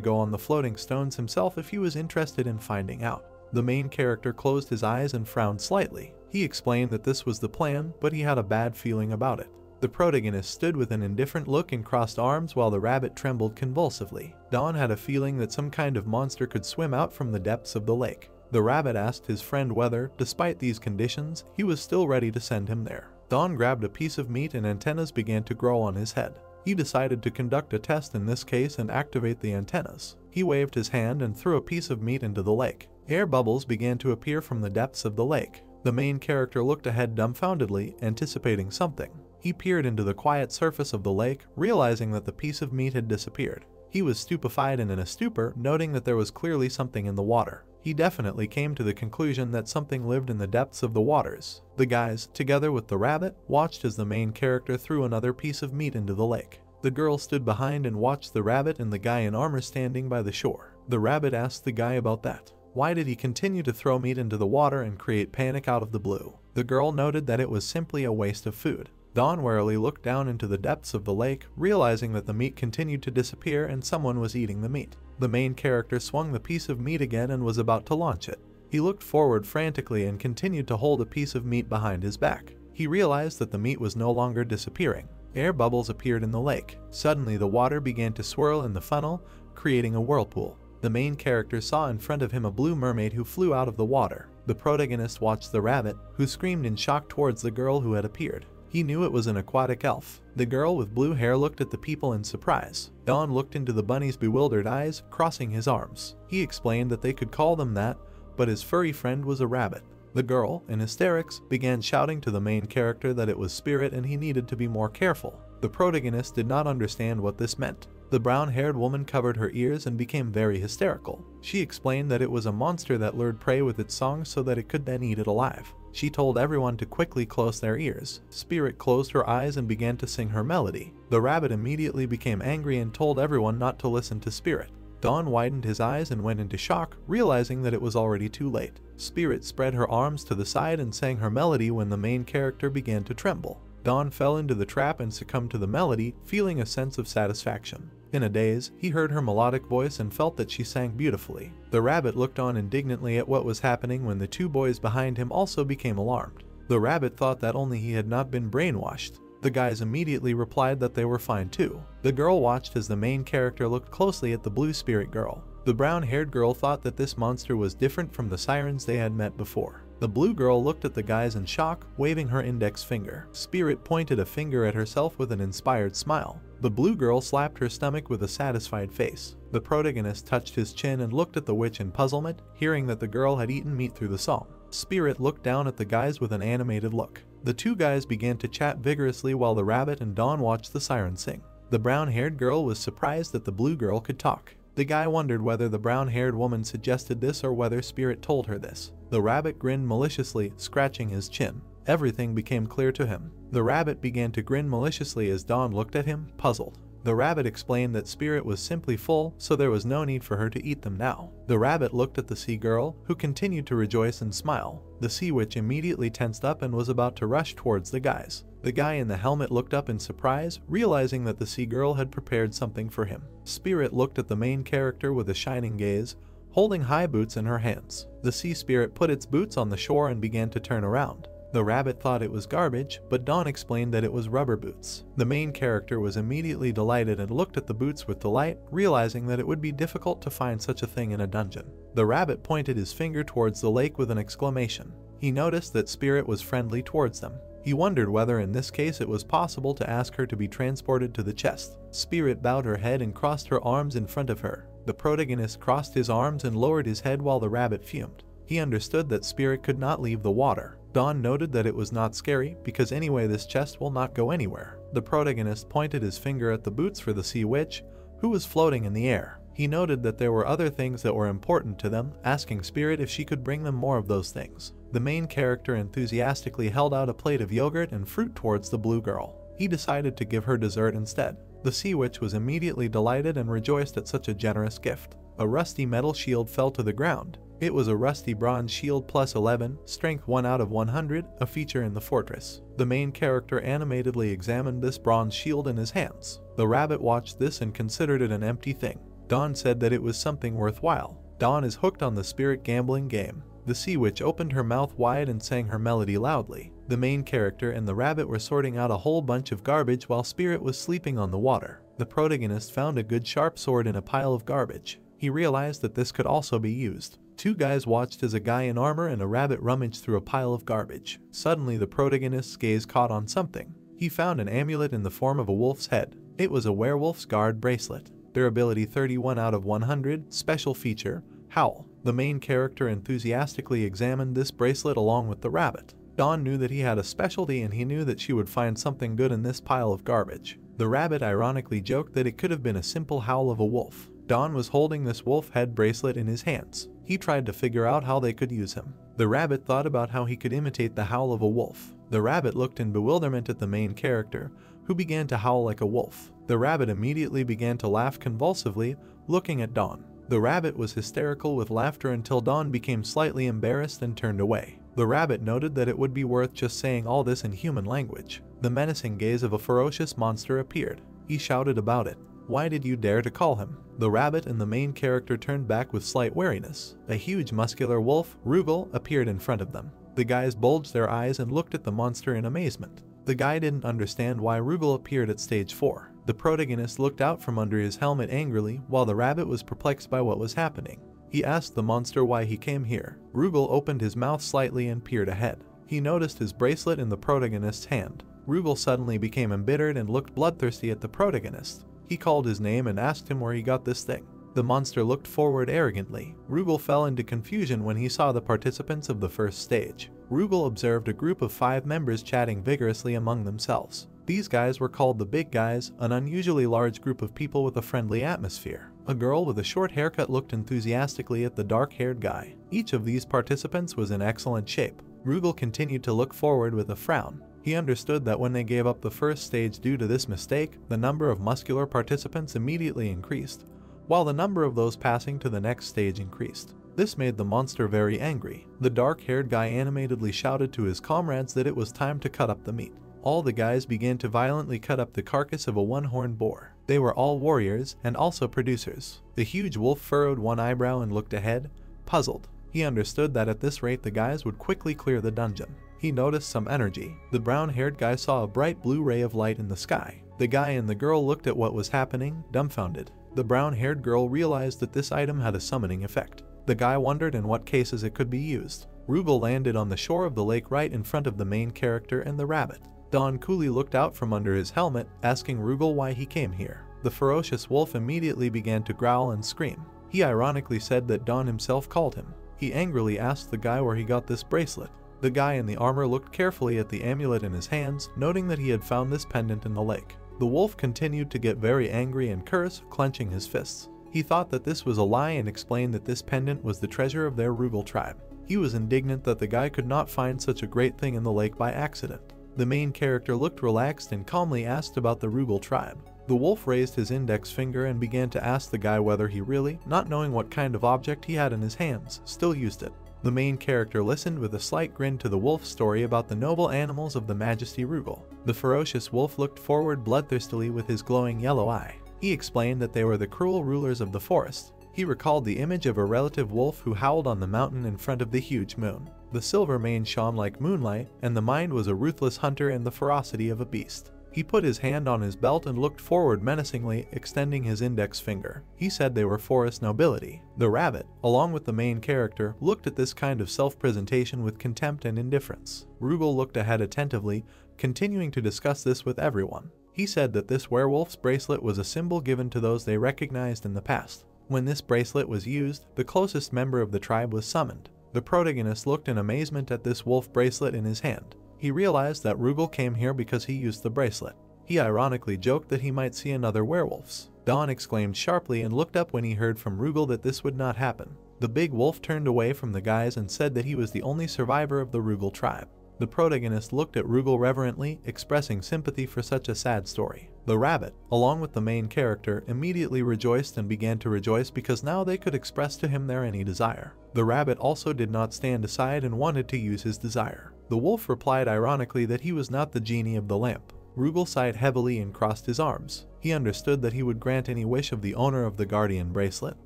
go on the floating stones himself if he was interested in finding out. The main character closed his eyes and frowned slightly. He explained that this was the plan, but he had a bad feeling about it. The protagonist stood with an indifferent look and crossed arms while the rabbit trembled convulsively. Don had a feeling that some kind of monster could swim out from the depths of the lake. The rabbit asked his friend whether, despite these conditions, he was still ready to send him there. Don grabbed a piece of meat and antennas began to grow on his head. He decided to conduct a test in this case and activate the antennas. He waved his hand and threw a piece of meat into the lake. Air bubbles began to appear from the depths of the lake. The main character looked ahead dumbfoundedly, anticipating something. He peered into the quiet surface of the lake, realizing that the piece of meat had disappeared. He was stupefied and in a stupor, noting that there was clearly something in the water. He definitely came to the conclusion that something lived in the depths of the waters. The guys, together with the rabbit, watched as the main character threw another piece of meat into the lake. The girl stood behind and watched the rabbit and the guy in armor standing by the shore. The rabbit asked the guy about that. Why did he continue to throw meat into the water and create panic out of the blue? The girl noted that it was simply a waste of food. Don warily looked down into the depths of the lake, realizing that the meat continued to disappear and someone was eating the meat. The main character swung the piece of meat again and was about to launch it. He looked forward frantically and continued to hold a piece of meat behind his back. He realized that the meat was no longer disappearing. Air bubbles appeared in the lake. Suddenly the water began to swirl in the funnel, creating a whirlpool. The main character saw in front of him a blue mermaid who flew out of the water. The protagonist watched the rabbit, who screamed in shock towards the girl who had appeared. He knew it was an aquatic elf. The girl with blue hair looked at the people in surprise. Don looked into the bunny's bewildered eyes, crossing his arms. He explained that they could call them that, but his furry friend was a rabbit. The girl, in hysterics, began shouting to the main character that it was Spirit and he needed to be more careful. The protagonist did not understand what this meant. The brown-haired woman covered her ears and became very hysterical. She explained that it was a monster that lured prey with its song so that it could then eat it alive. She told everyone to quickly close their ears. Spirit closed her eyes and began to sing her melody. The rabbit immediately became angry and told everyone not to listen to Spirit. Don widened his eyes and went into shock, realizing that it was already too late. Spirit spread her arms to the side and sang her melody when the main character began to tremble. Don fell into the trap and succumbed to the melody, feeling a sense of satisfaction. In a daze, he heard her melodic voice and felt that she sang beautifully. The rabbit looked on indignantly at what was happening when the two boys behind him also became alarmed. The rabbit thought that only he had not been brainwashed. The guys immediately replied that they were fine too. The girl watched as the main character looked closely at the blue spirit girl. The brown-haired girl thought that this monster was different from the sirens they had met before. The blue girl looked at the guys in shock, waving her index finger. Spirit pointed a finger at herself with an inspired smile. The blue girl slapped her stomach with a satisfied face. The protagonist touched his chin and looked at the witch in puzzlement, hearing that the girl had eaten meat through the song. Spirit looked down at the guys with an animated look. The two guys began to chat vigorously while the rabbit and Don watched the siren sing. The brown-haired girl was surprised that the blue girl could talk. The guy wondered whether the brown-haired woman suggested this or whether Spirit told her this. The rabbit grinned maliciously, scratching his chin. Everything became clear to him. The rabbit began to grin maliciously as Don looked at him, puzzled. The rabbit explained that Spirit was simply full, so there was no need for her to eat them now. The rabbit looked at the sea girl, who continued to rejoice and smile. The sea witch immediately tensed up and was about to rush towards the guys. The guy in the helmet looked up in surprise, realizing that the sea girl had prepared something for him. Spirit looked at the main character with a shining gaze, holding high boots in her hands. The sea spirit put its boots on the shore and began to turn around. The rabbit thought it was garbage, but Don explained that it was rubber boots. The main character was immediately delighted and looked at the boots with delight, realizing that it would be difficult to find such a thing in a dungeon. The rabbit pointed his finger towards the lake with an exclamation. He noticed that Spirit was friendly towards them. He wondered whether in this case it was possible to ask her to be transported to the chest. Spirit bowed her head and crossed her arms in front of her. The protagonist crossed his arms and lowered his head while the rabbit fumed. He understood that Spirit could not leave the water. Dawn noted that it was not scary because anyway this chest will not go anywhere. The protagonist pointed his finger at the boots for the sea witch, who was floating in the air. He noted that there were other things that were important to them, asking Spirit if she could bring them more of those things. The main character enthusiastically held out a plate of yogurt and fruit towards the blue girl. He decided to give her dessert instead. The sea witch was immediately delighted and rejoiced at such a generous gift. A rusty metal shield fell to the ground. It was a rusty bronze shield plus 11, strength 1 out of 100, a feature in the fortress. The main character animatedly examined this bronze shield in his hands. The rabbit watched this and considered it an empty thing. Dawn said that it was something worthwhile. Dawn is hooked on the Spirit gambling game. The sea witch opened her mouth wide and sang her melody loudly. The main character and the rabbit were sorting out a whole bunch of garbage while Spirit was sleeping on the water. The protagonist found a good sharp sword in a pile of garbage. He realized that this could also be used. Two guys watched as a guy in armor and a rabbit rummaged through a pile of garbage. Suddenly the protagonist's gaze caught on something. He found an amulet in the form of a wolf's head. It was a werewolf's guard bracelet. Durability 31 out of 100, special feature, howl. The main character enthusiastically examined this bracelet along with the rabbit. Dawn knew that he had a specialty and he knew that she would find something good in this pile of garbage. The rabbit ironically joked that it could have been a simple howl of a wolf. Dawn was holding this wolf head bracelet in his hands. He tried to figure out how they could use him. The rabbit thought about how he could imitate the howl of a wolf. The rabbit looked in bewilderment at the main character, who began to howl like a wolf. The rabbit immediately began to laugh convulsively, looking at Dawn. The rabbit was hysterical with laughter until Dawn became slightly embarrassed and turned away. The rabbit noted that it would be worth just saying all this in human language. The menacing gaze of a ferocious monster appeared. He shouted about it. Why did you dare to call him? The rabbit and the main character turned back with slight wariness. A huge muscular wolf, Rugal, appeared in front of them. The guys bulged their eyes and looked at the monster in amazement. The guy didn't understand why Rugal appeared at stage 4. The protagonist looked out from under his helmet angrily while the rabbit was perplexed by what was happening. He asked the monster why he came here. Rugal opened his mouth slightly and peered ahead. He noticed his bracelet in the protagonist's hand. Rugal suddenly became embittered and looked bloodthirsty at the protagonist. He called his name and asked him where he got this thing. The monster looked forward arrogantly. Rugal fell into confusion when he saw the participants of the first stage. Rugal observed a group of 5 members chatting vigorously among themselves. These guys were called the Big Guys, an unusually large group of people with a friendly atmosphere. A girl with a short haircut looked enthusiastically at the dark-haired guy. Each of these participants was in excellent shape. Rugal continued to look forward with a frown. He understood that when they gave up the first stage due to this mistake, the number of muscular participants immediately increased, while the number of those passing to the next stage increased. This made the monster very angry. The dark-haired guy animatedly shouted to his comrades that it was time to cut up the meat. All the guys began to violently cut up the carcass of a one-horned boar. They were all warriors and also producers. The huge wolf furrowed one eyebrow and looked ahead, puzzled. He understood that at this rate the guys would quickly clear the dungeon. He noticed some energy. The brown-haired guy saw a bright blue ray of light in the sky. The guy and the girl looked at what was happening, dumbfounded. The brown-haired girl realized that this item had a summoning effect. The guy wondered in what cases it could be used. Rugal landed on the shore of the lake right in front of the main character and the rabbit. Dawn coolly looked out from under his helmet, asking Rugal why he came here. The ferocious wolf immediately began to growl and scream. He ironically said that Dawn himself called him. He angrily asked the guy where he got this bracelet. The guy in the armor looked carefully at the amulet in his hands, noting that he had found this pendant in the lake. The wolf continued to get very angry and curse, clenching his fists. He thought that this was a lie and explained that this pendant was the treasure of their Rugal tribe. He was indignant that the guy could not find such a great thing in the lake by accident. The main character looked relaxed and calmly asked about the Rugal tribe. The wolf raised his index finger and began to ask the guy whether he really, not knowing what kind of object he had in his hands, still used it. The main character listened with a slight grin to the wolf's story about the noble animals of the Majesty Rugal. The ferocious wolf looked forward bloodthirstily with his glowing yellow eye. He explained that they were the cruel rulers of the forest. He recalled the image of a relative wolf who howled on the mountain in front of the huge moon. The silver mane shone like moonlight, and the mind was a ruthless hunter and the ferocity of a beast. He put his hand on his belt and looked forward menacingly, extending his index finger. He said they were forest nobility. The rabbit, along with the main character, looked at this kind of self-presentation with contempt and indifference. Rugal looked ahead attentively, continuing to discuss this with everyone. He said that this werewolf's bracelet was a symbol given to those they recognized in the past. When this bracelet was used, the closest member of the tribe was summoned. The protagonist looked in amazement at this wolf bracelet in his hand. He realized that Rugal came here because he used the bracelet. He ironically joked that he might see another werewolves. Don exclaimed sharply and looked up when he heard from Rugal that this would not happen. The big wolf turned away from the guys and said that he was the only survivor of the Rugal tribe. The protagonist looked at Rugal reverently, expressing sympathy for such a sad story. The rabbit, along with the main character, immediately rejoiced and began to rejoice because now they could express to him their any desire. The rabbit also did not stand aside and wanted to use his desire. The wolf replied ironically that he was not the genie of the lamp. Rugal sighed heavily and crossed his arms. He understood that he would grant any wish of the owner of the guardian bracelet,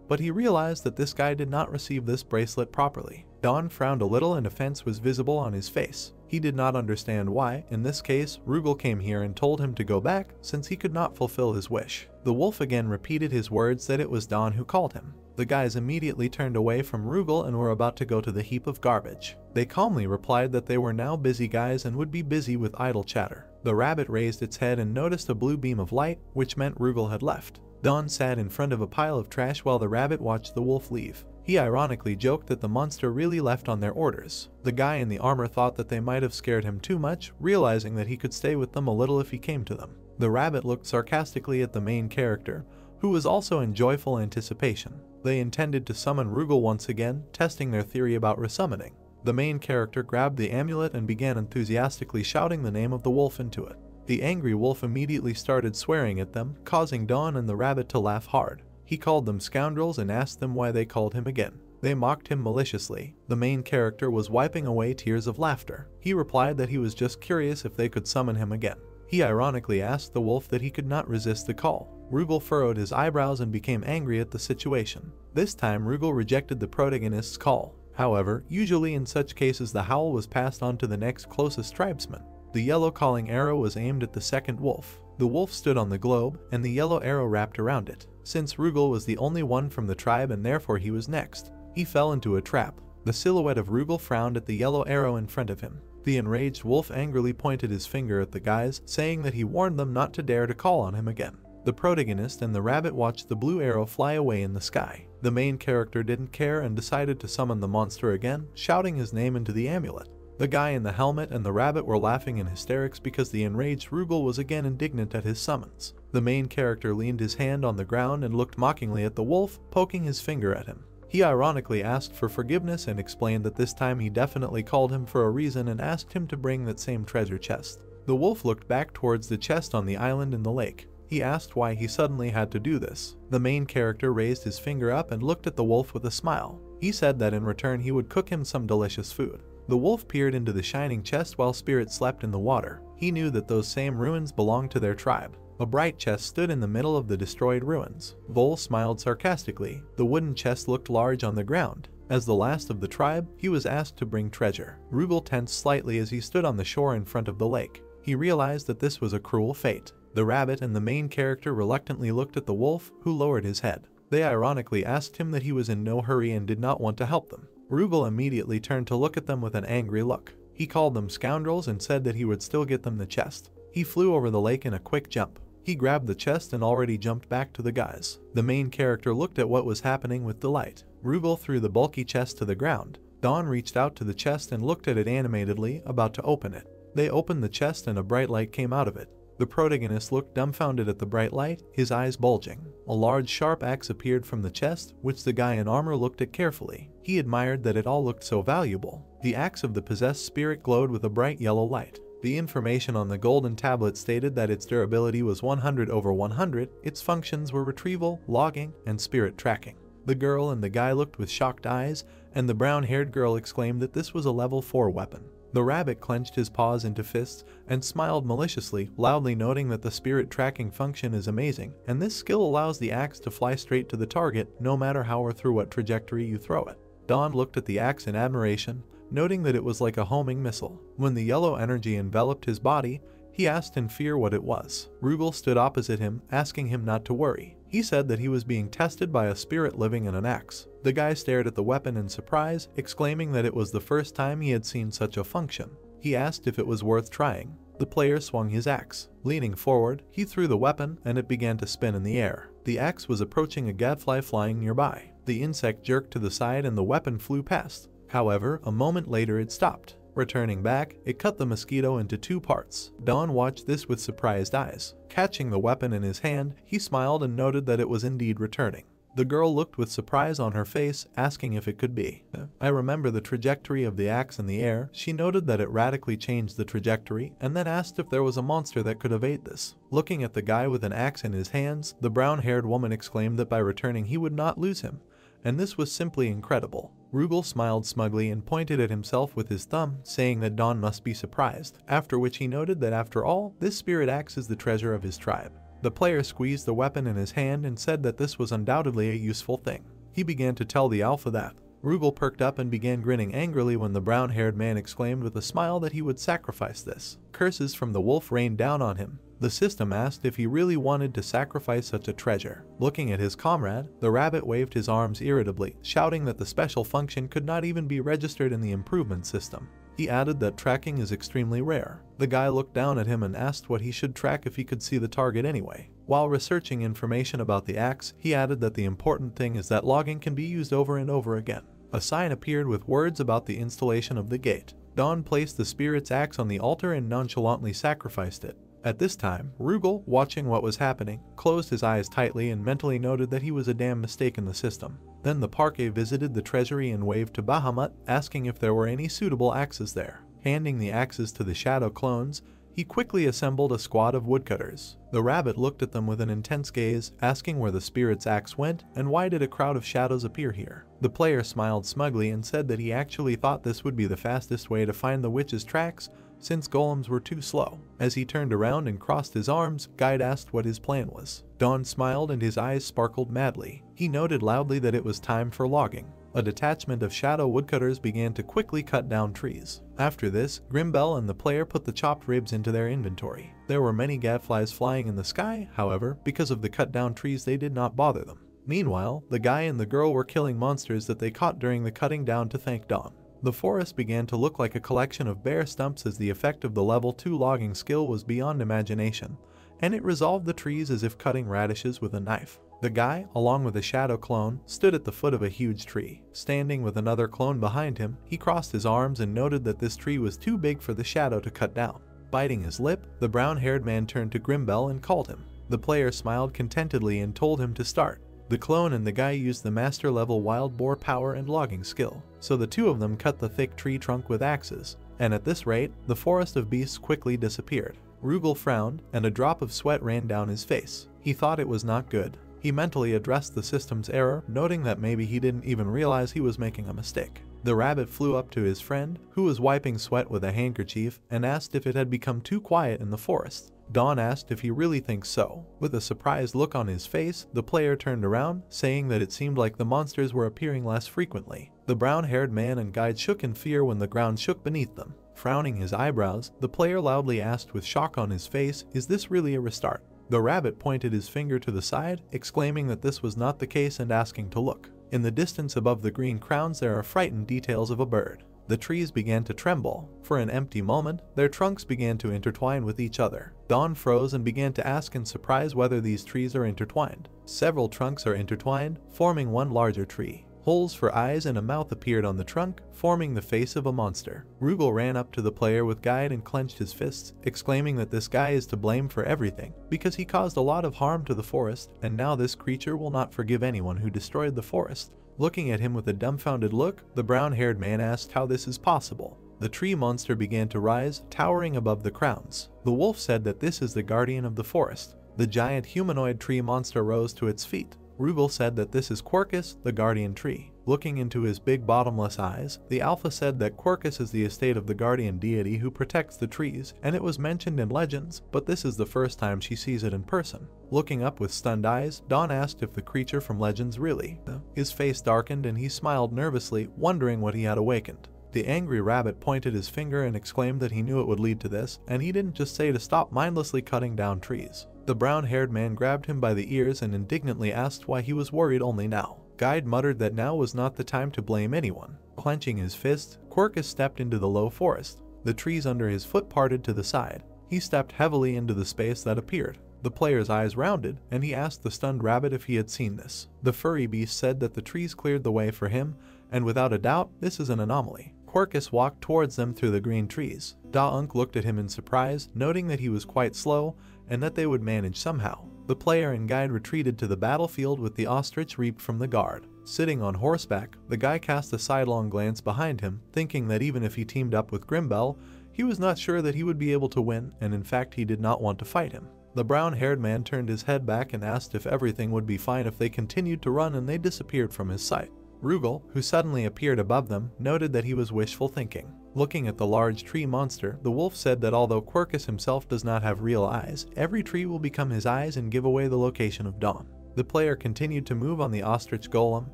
but he realized that this guy did not receive this bracelet properly. Don frowned a little and offense was visible on his face. He did not understand why, in this case, Rugal came here and told him to go back since he could not fulfill his wish. The wolf again repeated his words that it was Don who called him. The guys immediately turned away from Rugal and were about to go to the heap of garbage. They calmly replied that they were now busy guys and would be busy with idle chatter. The rabbit raised its head and noticed a blue beam of light, which meant Rugal had left. Don sat in front of a pile of trash while the rabbit watched the wolf leave. He ironically joked that the monster really left on their orders. The guy in the armor thought that they might have scared him too much, realizing that he could stay with them a little if he came to them. The rabbit looked sarcastically at the main character, who was also in joyful anticipation. They intended to summon Rugal once again, testing their theory about resummoning. The main character grabbed the amulet and began enthusiastically shouting the name of the wolf into it. The angry wolf immediately started swearing at them, causing Don and the rabbit to laugh hard. He called them scoundrels and asked them why they called him again. They mocked him maliciously. The main character was wiping away tears of laughter. He replied that he was just curious if they could summon him again. He ironically asked the wolf that he could not resist the call. Rugal furrowed his eyebrows and became angry at the situation. This time Rugal rejected the protagonist's call. However, usually in such cases the howl was passed on to the next closest tribesman. The yellow calling arrow was aimed at the second wolf. The wolf stood on the globe, and the yellow arrow wrapped around it. Since Rugal was the only one from the tribe and therefore he was next, he fell into a trap. The silhouette of Rugal frowned at the yellow arrow in front of him. The enraged wolf angrily pointed his finger at the guys, saying that he warned them not to dare to call on him again. The protagonist and the rabbit watched the blue arrow fly away in the sky. The main character didn't care and decided to summon the monster again, shouting his name into the amulet. The guy in the helmet and the rabbit were laughing in hysterics because the enraged Rugal was again indignant at his summons. The main character leaned his hand on the ground and looked mockingly at the wolf, poking his finger at him. He ironically asked for forgiveness and explained that this time he definitely called him for a reason and asked him to bring that same treasure chest. The wolf looked back towards the chest on the island in the lake. He asked why he suddenly had to do this. The main character raised his finger up and looked at the wolf with a smile. He said that in return he would cook him some delicious food. The wolf peered into the shining chest while Spirit slept in the water. He knew that those same ruins belonged to their tribe. A bright chest stood in the middle of the destroyed ruins. Vol smiled sarcastically. The wooden chest looked large on the ground. As the last of the tribe, he was asked to bring treasure. Rugal tensed slightly as he stood on the shore in front of the lake. He realized that this was a cruel fate. The rabbit and the main character reluctantly looked at the wolf, who lowered his head. They ironically asked him that he was in no hurry and did not want to help them. Rugal immediately turned to look at them with an angry look. He called them scoundrels and said that he would still get them the chest. He flew over the lake in a quick jump. He grabbed the chest and already jumped back to the guys. The main character looked at what was happening with delight. Rugal threw the bulky chest to the ground. Don reached out to the chest and looked at it animatedly, about to open it. They opened the chest and a bright light came out of it. The protagonist looked dumbfounded at the bright light, his eyes bulging. A large sharp axe appeared from the chest, which the guy in armor looked at carefully. He admired that it all looked so valuable. The axe of the possessed spirit glowed with a bright yellow light. The information on the golden tablet stated that its durability was 100/100, its functions were retrieval, logging, and spirit tracking. The girl and the guy looked with shocked eyes, and the brown-haired girl exclaimed that this was a level 4 weapon. The rabbit clenched his paws into fists and smiled maliciously, loudly noting that the spirit tracking function is amazing, and this skill allows the axe to fly straight to the target, no matter how or through what trajectory you throw it. Don looked at the axe in admiration, noting that it was like a homing missile. When the yellow energy enveloped his body, He asked in fear what it was. Rugal stood opposite him, asking him not to worry. He said that he was being tested by a spirit living in an axe. The guy stared at the weapon in surprise, exclaiming that it was the first time he had seen such a function. He asked if it was worth trying. The player swung his axe. Leaning forward, he threw the weapon and it began to spin in the air. The axe was approaching a gadfly flying nearby. The insect jerked to the side and the weapon flew past. However, a moment later it stopped. Returning back, it cut the mosquito into 2 parts. Don watched this with surprised eyes. Catching the weapon in his hand, he smiled and noted that it was indeed returning. The girl looked with surprise on her face, asking if it could be. I remember the trajectory of the axe in the air. She noted that it radically changed the trajectory and then asked if there was a monster that could evade this. Looking at the guy with an axe in his hands, the brown-haired woman exclaimed that by returning he would not lose him. And this was simply incredible. Rugal smiled smugly and pointed at himself with his thumb, saying that Don must be surprised, after which he noted that after all, this spirit axe is the treasure of his tribe. The player squeezed the weapon in his hand and said that this was undoubtedly a useful thing. He began to tell the alpha that. Rugal perked up and began grinning angrily when the brown-haired man exclaimed with a smile that he would sacrifice this. Curses from the wolf rained down on him. The system asked if he really wanted to sacrifice such a treasure. Looking at his comrade, the rabbit waved his arms irritably, shouting that the special function could not even be registered in the improvement system. He added that tracking is extremely rare. The guy looked down at him and asked what he should track if he could see the target anyway. While researching information about the axe, he added that the important thing is that logging can be used over and over again. A sign appeared with words about the installation of the gate. Don placed the spirit's axe on the altar and nonchalantly sacrificed it. At this time, Rugal, watching what was happening, closed his eyes tightly and mentally noted that he was a damn mistake in the system. Then the parquet visited the treasury and waved to Bahamut, asking if there were any suitable axes there. Handing the axes to the shadow clones, he quickly assembled a squad of woodcutters. The rabbit looked at them with an intense gaze, asking where the spirit's axe went and why did a crowd of shadows appear here. The player smiled smugly and said that he actually thought this would be the fastest way to find the witch's tracks, since golems were too slow. As he turned around and crossed his arms, Guide asked what his plan was. Don smiled and his eyes sparkled madly. He noted loudly that it was time for logging. A detachment of shadow woodcutters began to quickly cut down trees. After this, Grimbel and the player put the chopped ribs into their inventory. There were many gadflies flying in the sky, however, because of the cut down trees they did not bother them. Meanwhile, the guy and the girl were killing monsters that they caught during the cutting down to thank Don. The forest began to look like a collection of bare stumps as the effect of the level 2 logging skill was beyond imagination, and it resolved the trees as if cutting radishes with a knife. The guy, along with a shadow clone, stood at the foot of a huge tree. Standing with another clone behind him, he crossed his arms and noted that this tree was too big for the shadow to cut down. Biting his lip, the brown-haired man turned to Grimbel and called him. The player smiled contentedly and told him to start. The clone and the guy used the master level wild boar power and logging skill, so the two of them cut the thick tree trunk with axes, and at this rate, the forest of beasts quickly disappeared. Rugal frowned, and a drop of sweat ran down his face. He thought it was not good. He mentally addressed the system's error, noting that maybe he didn't even realize he was making a mistake. The rabbit flew up to his friend, who was wiping sweat with a handkerchief, and asked if it had become too quiet in the forest. Don asked if he really thinks so. With a surprised look on his face, the player turned around, saying that it seemed like the monsters were appearing less frequently. The brown-haired man and guide shook in fear when the ground shook beneath them. Frowning his eyebrows, the player loudly asked with shock on his face, "Is this really a restart?" The rabbit pointed his finger to the side, exclaiming that this was not the case and asking to look. In the distance above the green crowns there are frightened details of a bird. The trees began to tremble. For an empty moment, their trunks began to intertwine with each other. Don froze and began to ask in surprise whether these trees are intertwined. Several trunks are intertwined, forming one larger tree. Holes for eyes and a mouth appeared on the trunk, forming the face of a monster. Rugal ran up to the player with Guide and clenched his fists, exclaiming that this guy is to blame for everything, because he caused a lot of harm to the forest, and now this creature will not forgive anyone who destroyed the forest. Looking at him with a dumbfounded look, the brown-haired man asked how this is possible. The tree monster began to rise, towering above the crowns. The wolf said that this is the guardian of the forest. The giant humanoid tree monster rose to its feet. Rugal said that this is Quercus, the guardian tree. Looking into his big bottomless eyes, the alpha said that Quercus is the estate of the guardian deity who protects the trees, and it was mentioned in legends, but this is the first time she sees it in person. Looking up with stunned eyes, Don asked if the creature from legends really. His face darkened and he smiled nervously, wondering what he had awakened. The angry rabbit pointed his finger and exclaimed that he knew it would lead to this, and he didn't just say to stop mindlessly cutting down trees. The brown-haired man grabbed him by the ears and indignantly asked why he was worried only now. Guide muttered that now was not the time to blame anyone. Clenching his fist, Quercus stepped into the low forest. The trees under his foot parted to the side. He stepped heavily into the space that appeared. The player's eyes rounded, and he asked the stunned rabbit if he had seen this. The furry beast said that the trees cleared the way for him, and without a doubt, this is an anomaly. Quercus walked towards them through the green trees. Da-Unk looked at him in surprise, noting that he was quite slow, and that they would manage somehow. The player and guide retreated to the battlefield with the ostrich reaped from the guard. Sitting on horseback, the guy cast a sidelong glance behind him, thinking that even if he teamed up with Grimbel, he was not sure that he would be able to win, and in fact he did not want to fight him. The brown-haired man turned his head back and asked if everything would be fine if they continued to run, and they disappeared from his sight. Rugal, who suddenly appeared above them, noted that he was wishful thinking. Looking at the large tree monster, the wolf said that although Quercus himself does not have real eyes, every tree will become his eyes and give away the location of Dawn. The player continued to move on the ostrich golem,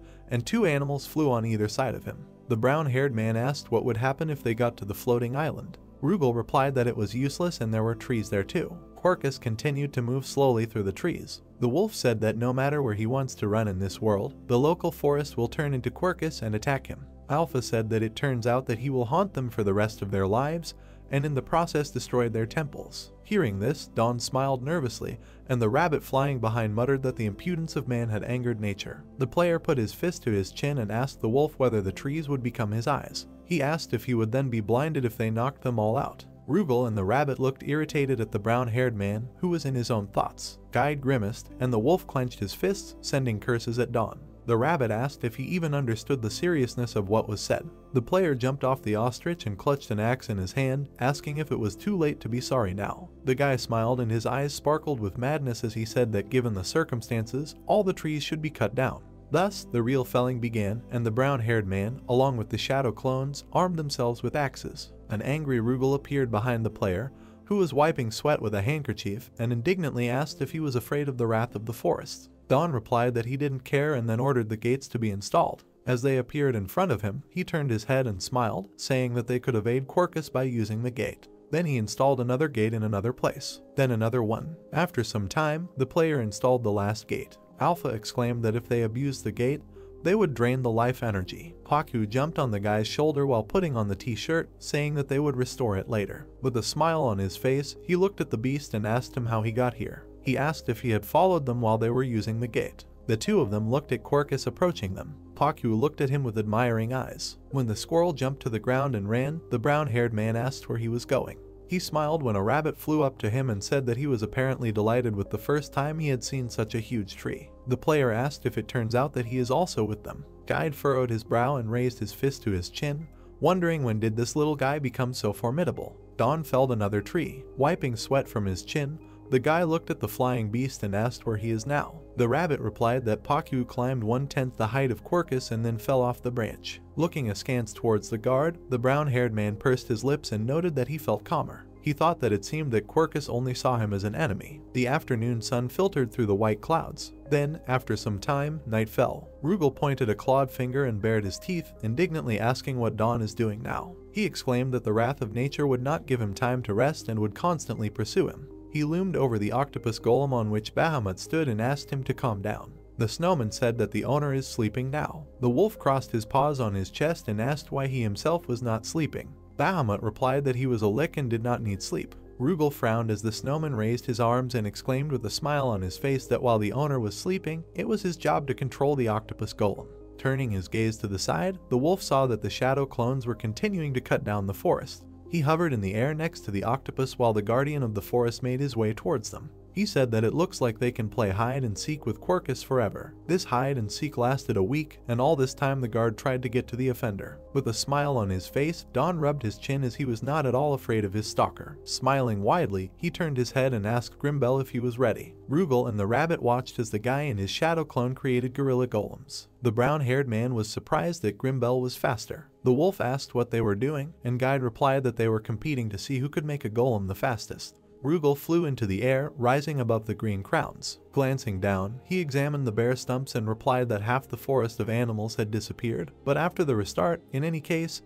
and two animals flew on either side of him. The brown-haired man asked what would happen if they got to the floating island. Rugal replied that it was useless and there were trees there too. Quercus continued to move slowly through the trees. The wolf said that no matter where he wants to run in this world, the local forest will turn into Quercus and attack him. Alpha said that it turns out that he will haunt them for the rest of their lives, and in the process destroyed their temples. Hearing this, Dawn smiled nervously, and the rabbit flying behind muttered that the impudence of man had angered nature. The player put his fist to his chin and asked the wolf whether the trees would become his eyes. He asked if he would then be blinded if they knocked them all out. Rugal and the rabbit looked irritated at the brown-haired man, who was in his own thoughts. Guide grimaced, and the wolf clenched his fists, sending curses at Dawn. The rabbit asked if he even understood the seriousness of what was said. The player jumped off the ostrich and clutched an axe in his hand, asking if it was too late to be sorry now. The guy smiled and his eyes sparkled with madness as he said that given the circumstances, all the trees should be cut down. Thus, the real felling began, and the brown-haired man, along with the shadow clones, armed themselves with axes. An angry Rugal appeared behind the player, who was wiping sweat with a handkerchief, and indignantly asked if he was afraid of the wrath of the forest. Dawn replied that he didn't care and then ordered the gates to be installed. As they appeared in front of him, he turned his head and smiled, saying that they could evade Quercus by using the gate. Then he installed another gate in another place, then another one. After some time, the player installed the last gate. Alpha exclaimed that if they abused the gate, they would drain the life energy. Haku jumped on the guy's shoulder while putting on the t-shirt, saying that they would restore it later. With a smile on his face, he looked at the beast and asked him how he got here. He asked if he had followed them while they were using the gate. The two of them looked at Quercus approaching them. Haku looked at him with admiring eyes. When the squirrel jumped to the ground and ran, the brown-haired man asked where he was going. He smiled when a rabbit flew up to him and said that he was apparently delighted with the first time he had seen such a huge tree. The player asked if it turns out that he is also with them. Guide furrowed his brow and raised his fist to his chin, wondering when did this little guy become so formidable. Dawn felled another tree. Wiping sweat from his chin, the guy looked at the flying beast and asked where he is now. The rabbit replied that Paku climbed 1/10 the height of Quercus and then fell off the branch. Looking askance towards the guard, the brown-haired man pursed his lips and noted that he felt calmer. He thought that it seemed that Quercus only saw him as an enemy. The afternoon sun filtered through the white clouds. Then, after some time, night fell. Rugal pointed a clawed finger and bared his teeth, indignantly asking what Dawn is doing now. He exclaimed that the wrath of nature would not give him time to rest and would constantly pursue him. He loomed over the octopus golem on which Bahamut stood and asked him to calm down. The snowman said that the owner is sleeping now. The wolf crossed his paws on his chest and asked why he himself was not sleeping. Bahamut replied that he was a lick and did not need sleep. Rugal frowned as the snowman raised his arms and exclaimed with a smile on his face that while the owner was sleeping, it was his job to control the octopus golem. Turning his gaze to the side, the wolf saw that the shadow clones were continuing to cut down the forest. He hovered in the air next to the octopus while the guardian of the forest made his way towards them. He said that it looks like they can play hide and seek with Quercus forever. This hide and seek lasted a week, and all this time the guard tried to get to the offender. With a smile on his face, Dawn rubbed his chin as he was not at all afraid of his stalker. Smiling widely, he turned his head and asked Grimbel if he was ready. Rugal and the rabbit watched as the guy and his shadow clone created gorilla golems. The brown-haired man was surprised that Grimbel was faster. The wolf asked what they were doing, and Guide replied that they were competing to see who could make a golem the fastest. Rugal flew into the air, rising above the green crowns. Glancing down, he examined the bare stumps and replied that half the forest of animals had disappeared, but after the restart, in any case,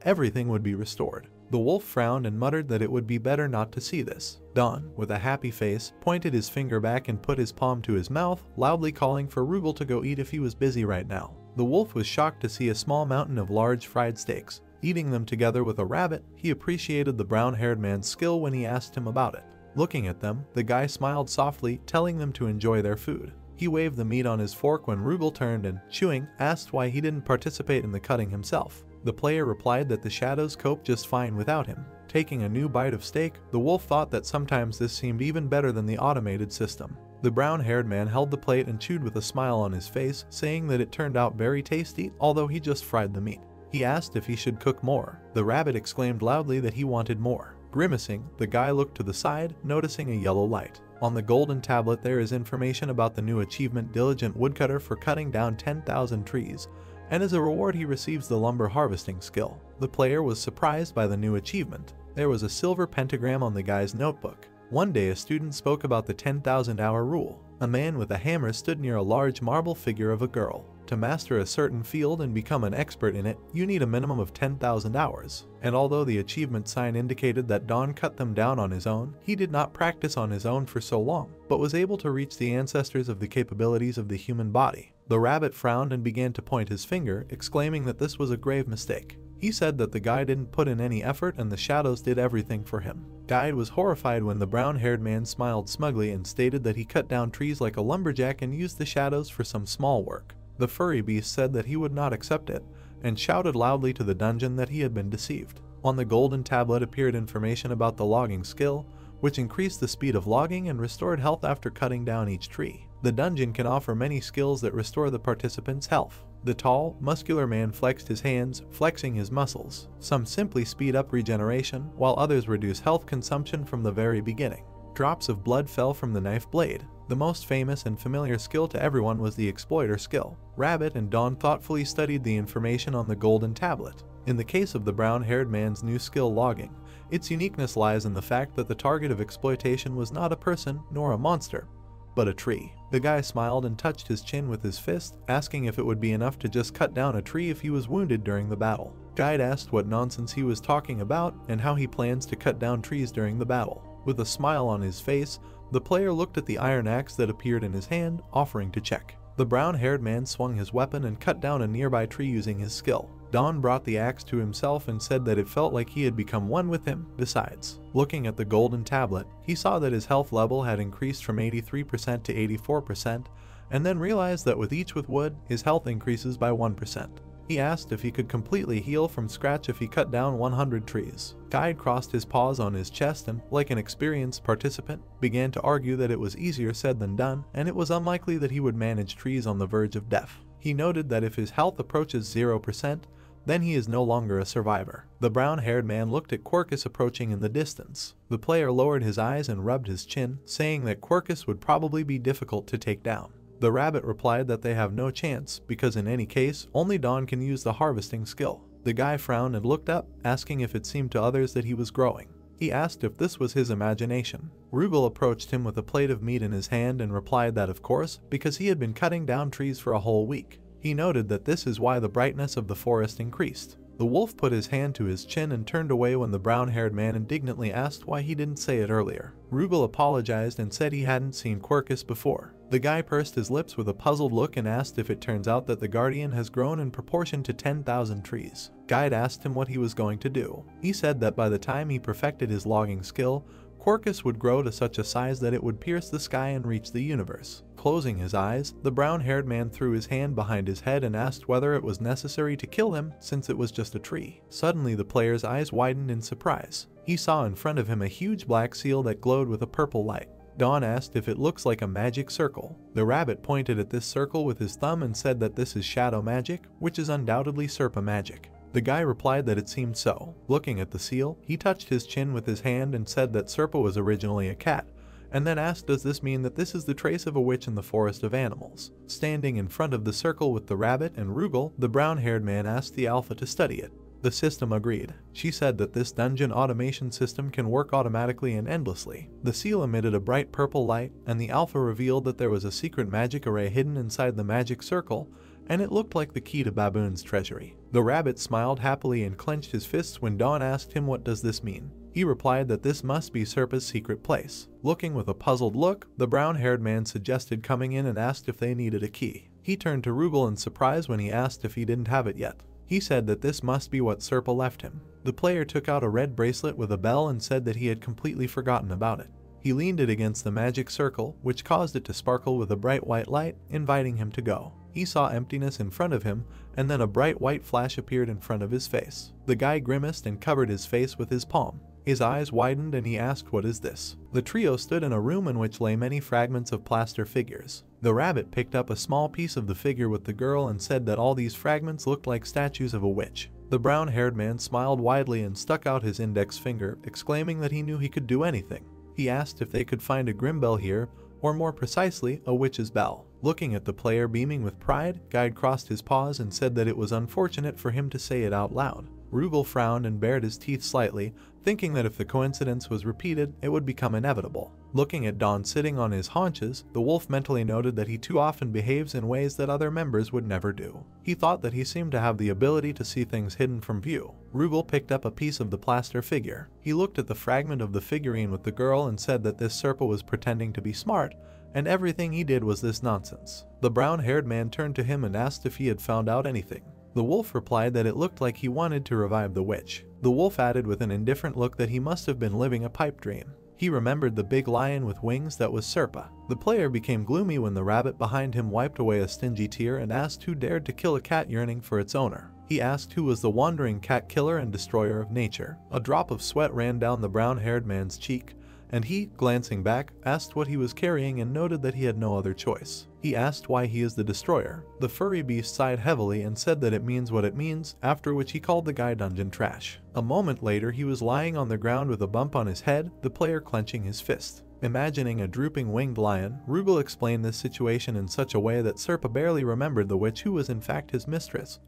everything would be restored. The wolf frowned and muttered that it would be better not to see this. Don, with a happy face, pointed his finger back and put his palm to his mouth, loudly calling for Rugal to go eat if he was busy right now. The wolf was shocked to see a small mountain of large fried steaks. Eating them together with a rabbit, he appreciated the brown-haired man's skill when he asked him about it. Looking at them, the guy smiled softly, telling them to enjoy their food. He waved the meat on his fork when Rugal turned and, chewing, asked why he didn't participate in the cutting himself. The player replied that the shadows coped just fine without him. Taking a new bite of steak, the wolf thought that sometimes this seemed even better than the automated system. The brown-haired man held the plate and chewed with a smile on his face, saying that it turned out very tasty, although he just fried the meat. He asked if he should cook more. The rabbit exclaimed loudly that he wanted more. Grimacing, the guy looked to the side, noticing a yellow light. On the golden tablet there is information about the new achievement Diligent Woodcutter for cutting down 10,000 trees, and as a reward he receives the lumber harvesting skill. The player was surprised by the new achievement. There was a silver pentagram on the guy's notebook. One day a student spoke about the 10,000-hour rule. A man with a hammer stood near a large marble figure of a girl. To master a certain field and become an expert in it, you need a minimum of 10,000 hours. And although the achievement sign indicated that Don cut them down on his own, he did not practice on his own for so long, but was able to reach the ancestors of the capabilities of the human body. The rabbit frowned and began to point his finger, exclaiming that this was a grave mistake. He said that the guy didn't put in any effort and the shadows did everything for him. Guide was horrified when the brown-haired man smiled smugly and stated that he cut down trees like a lumberjack and used the shadows for some small work. The furry beast said that he would not accept it, and shouted loudly to the dungeon that he had been deceived. On the golden tablet appeared information about the logging skill, which increased the speed of logging and restored health after cutting down each tree. The dungeon can offer many skills that restore the participant's health. The tall, muscular man flexed his hands, flexing his muscles. Some simply speed up regeneration, while others reduce health consumption from the very beginning. Drops of blood fell from the knife blade. The most famous and familiar skill to everyone was the exploiter skill. Rabbit and Dawn thoughtfully studied the information on the golden tablet. In the case of the brown-haired man's new skill logging, its uniqueness lies in the fact that the target of exploitation was not a person nor a monster, but a tree. The guy smiled and touched his chin with his fist, asking if it would be enough to just cut down a tree if he was wounded during the battle. Guide asked what nonsense he was talking about and how he plans to cut down trees during the battle. With a smile on his face, the player looked at the iron axe that appeared in his hand, offering to check. The brown-haired man swung his weapon and cut down a nearby tree using his skill. Don brought the axe to himself and said that it felt like he had become one with him. Besides, looking at the golden tablet, he saw that his health level had increased from 83% to 84%, and then realized that with each with wood, his health increases by 1%. He asked if he could completely heal from scratch if he cut down 100 trees. Guide crossed his paws on his chest and, like an experienced participant, began to argue that it was easier said than done, and it was unlikely that he would manage trees on the verge of death. He noted that if his health approaches 0%, then he is no longer a survivor. The brown-haired man looked at Quercus approaching in the distance. The player lowered his eyes and rubbed his chin, saying that Quercus would probably be difficult to take down. The rabbit replied that they have no chance, because in any case, only Dawn can use the harvesting skill. The guy frowned and looked up, asking if it seemed to others that he was growing. He asked if this was his imagination. Rugal approached him with a plate of meat in his hand and replied that of course, because he had been cutting down trees for a whole week. He noted that this is why the brightness of the forest increased. The wolf put his hand to his chin and turned away when the brown-haired man indignantly asked why he didn't say it earlier. Rugal apologized and said he hadn't seen Quercus before. The guy pursed his lips with a puzzled look and asked if it turns out that the guardian has grown in proportion to 10,000 trees. Guide asked him what he was going to do. He said that by the time he perfected his logging skill, Quercus would grow to such a size that it would pierce the sky and reach the universe. Closing his eyes, the brown-haired man threw his hand behind his head and asked whether it was necessary to kill him since it was just a tree. Suddenly the player's eyes widened in surprise. He saw in front of him a huge black seal that glowed with a purple light. Dawn asked if it looks like a magic circle. The rabbit pointed at this circle with his thumb and said that this is shadow magic, which is undoubtedly Serpa magic. The guy replied that it seemed so. Looking at the seal, he touched his chin with his hand and said that Serpa was originally a cat, and then asked, does this mean that this is the trace of a witch in the forest of animals? Standing in front of the circle with the rabbit and Rugal, the brown-haired man asked the alpha to study it. The system agreed. She said that this dungeon automation system can work automatically and endlessly. The seal emitted a bright purple light, and the alpha revealed that there was a secret magic array hidden inside the magic circle, and it looked like the key to Baboon's treasury. The rabbit smiled happily and clenched his fists when Dawn asked him what does this mean. He replied that this must be Serpa's secret place. Looking with a puzzled look, the brown-haired man suggested coming in and asked if they needed a key. He turned to Rugal in surprise when he asked if he didn't have it yet. He said that this must be what Serpa left him. The player took out a red bracelet with a bell and said that he had completely forgotten about it. He leaned it against the magic circle, which caused it to sparkle with a bright white light, inviting him to go. He saw emptiness in front of him, and then a bright white flash appeared in front of his face. The guy grimaced and covered his face with his palm. His eyes widened and he asked, "What is this?" The trio stood in a room in which lay many fragments of plaster figures. The rabbit picked up a small piece of the figure with the girl and said that all these fragments looked like statues of a witch. The brown-haired man smiled widely and stuck out his index finger, exclaiming that he knew he could do anything. He asked if they could find a Grimbell here, or more precisely, a witch's bell. Looking at the player beaming with pride, Guide crossed his paws and said that it was unfortunate for him to say it out loud. Rugal frowned and bared his teeth slightly, thinking that if the coincidence was repeated, it would become inevitable. Looking at Don sitting on his haunches, the wolf mentally noted that he too often behaves in ways that other members would never do. He thought that he seemed to have the ability to see things hidden from view. Rugal picked up a piece of the plaster figure. He looked at the fragment of the figurine with the girl and said that this Serpa was pretending to be smart, and everything he did was this nonsense. The brown-haired man turned to him and asked if he had found out anything. The wolf replied that it looked like he wanted to revive the witch. The wolf added with an indifferent look that he must have been living a pipe dream. He remembered the big lion with wings that was Serpa. The player became gloomy when the rabbit behind him wiped away a stingy tear and asked who dared to kill a cat yearning for its owner. He asked who was the wandering cat killer and destroyer of nature. A drop of sweat ran down the brown-haired man's cheek, and he, glancing back, asked what he was carrying and noted that he had no other choice. He asked why he is the destroyer. The furry beast sighed heavily and said that it means what it means, after which he called the guy dungeon trash. A moment later he was lying on the ground with a bump on his head, the player clenching his fist. Imagining a drooping winged lion, Rugal explained this situation in such a way that Serpa barely remembered the witch who was in fact his mistress,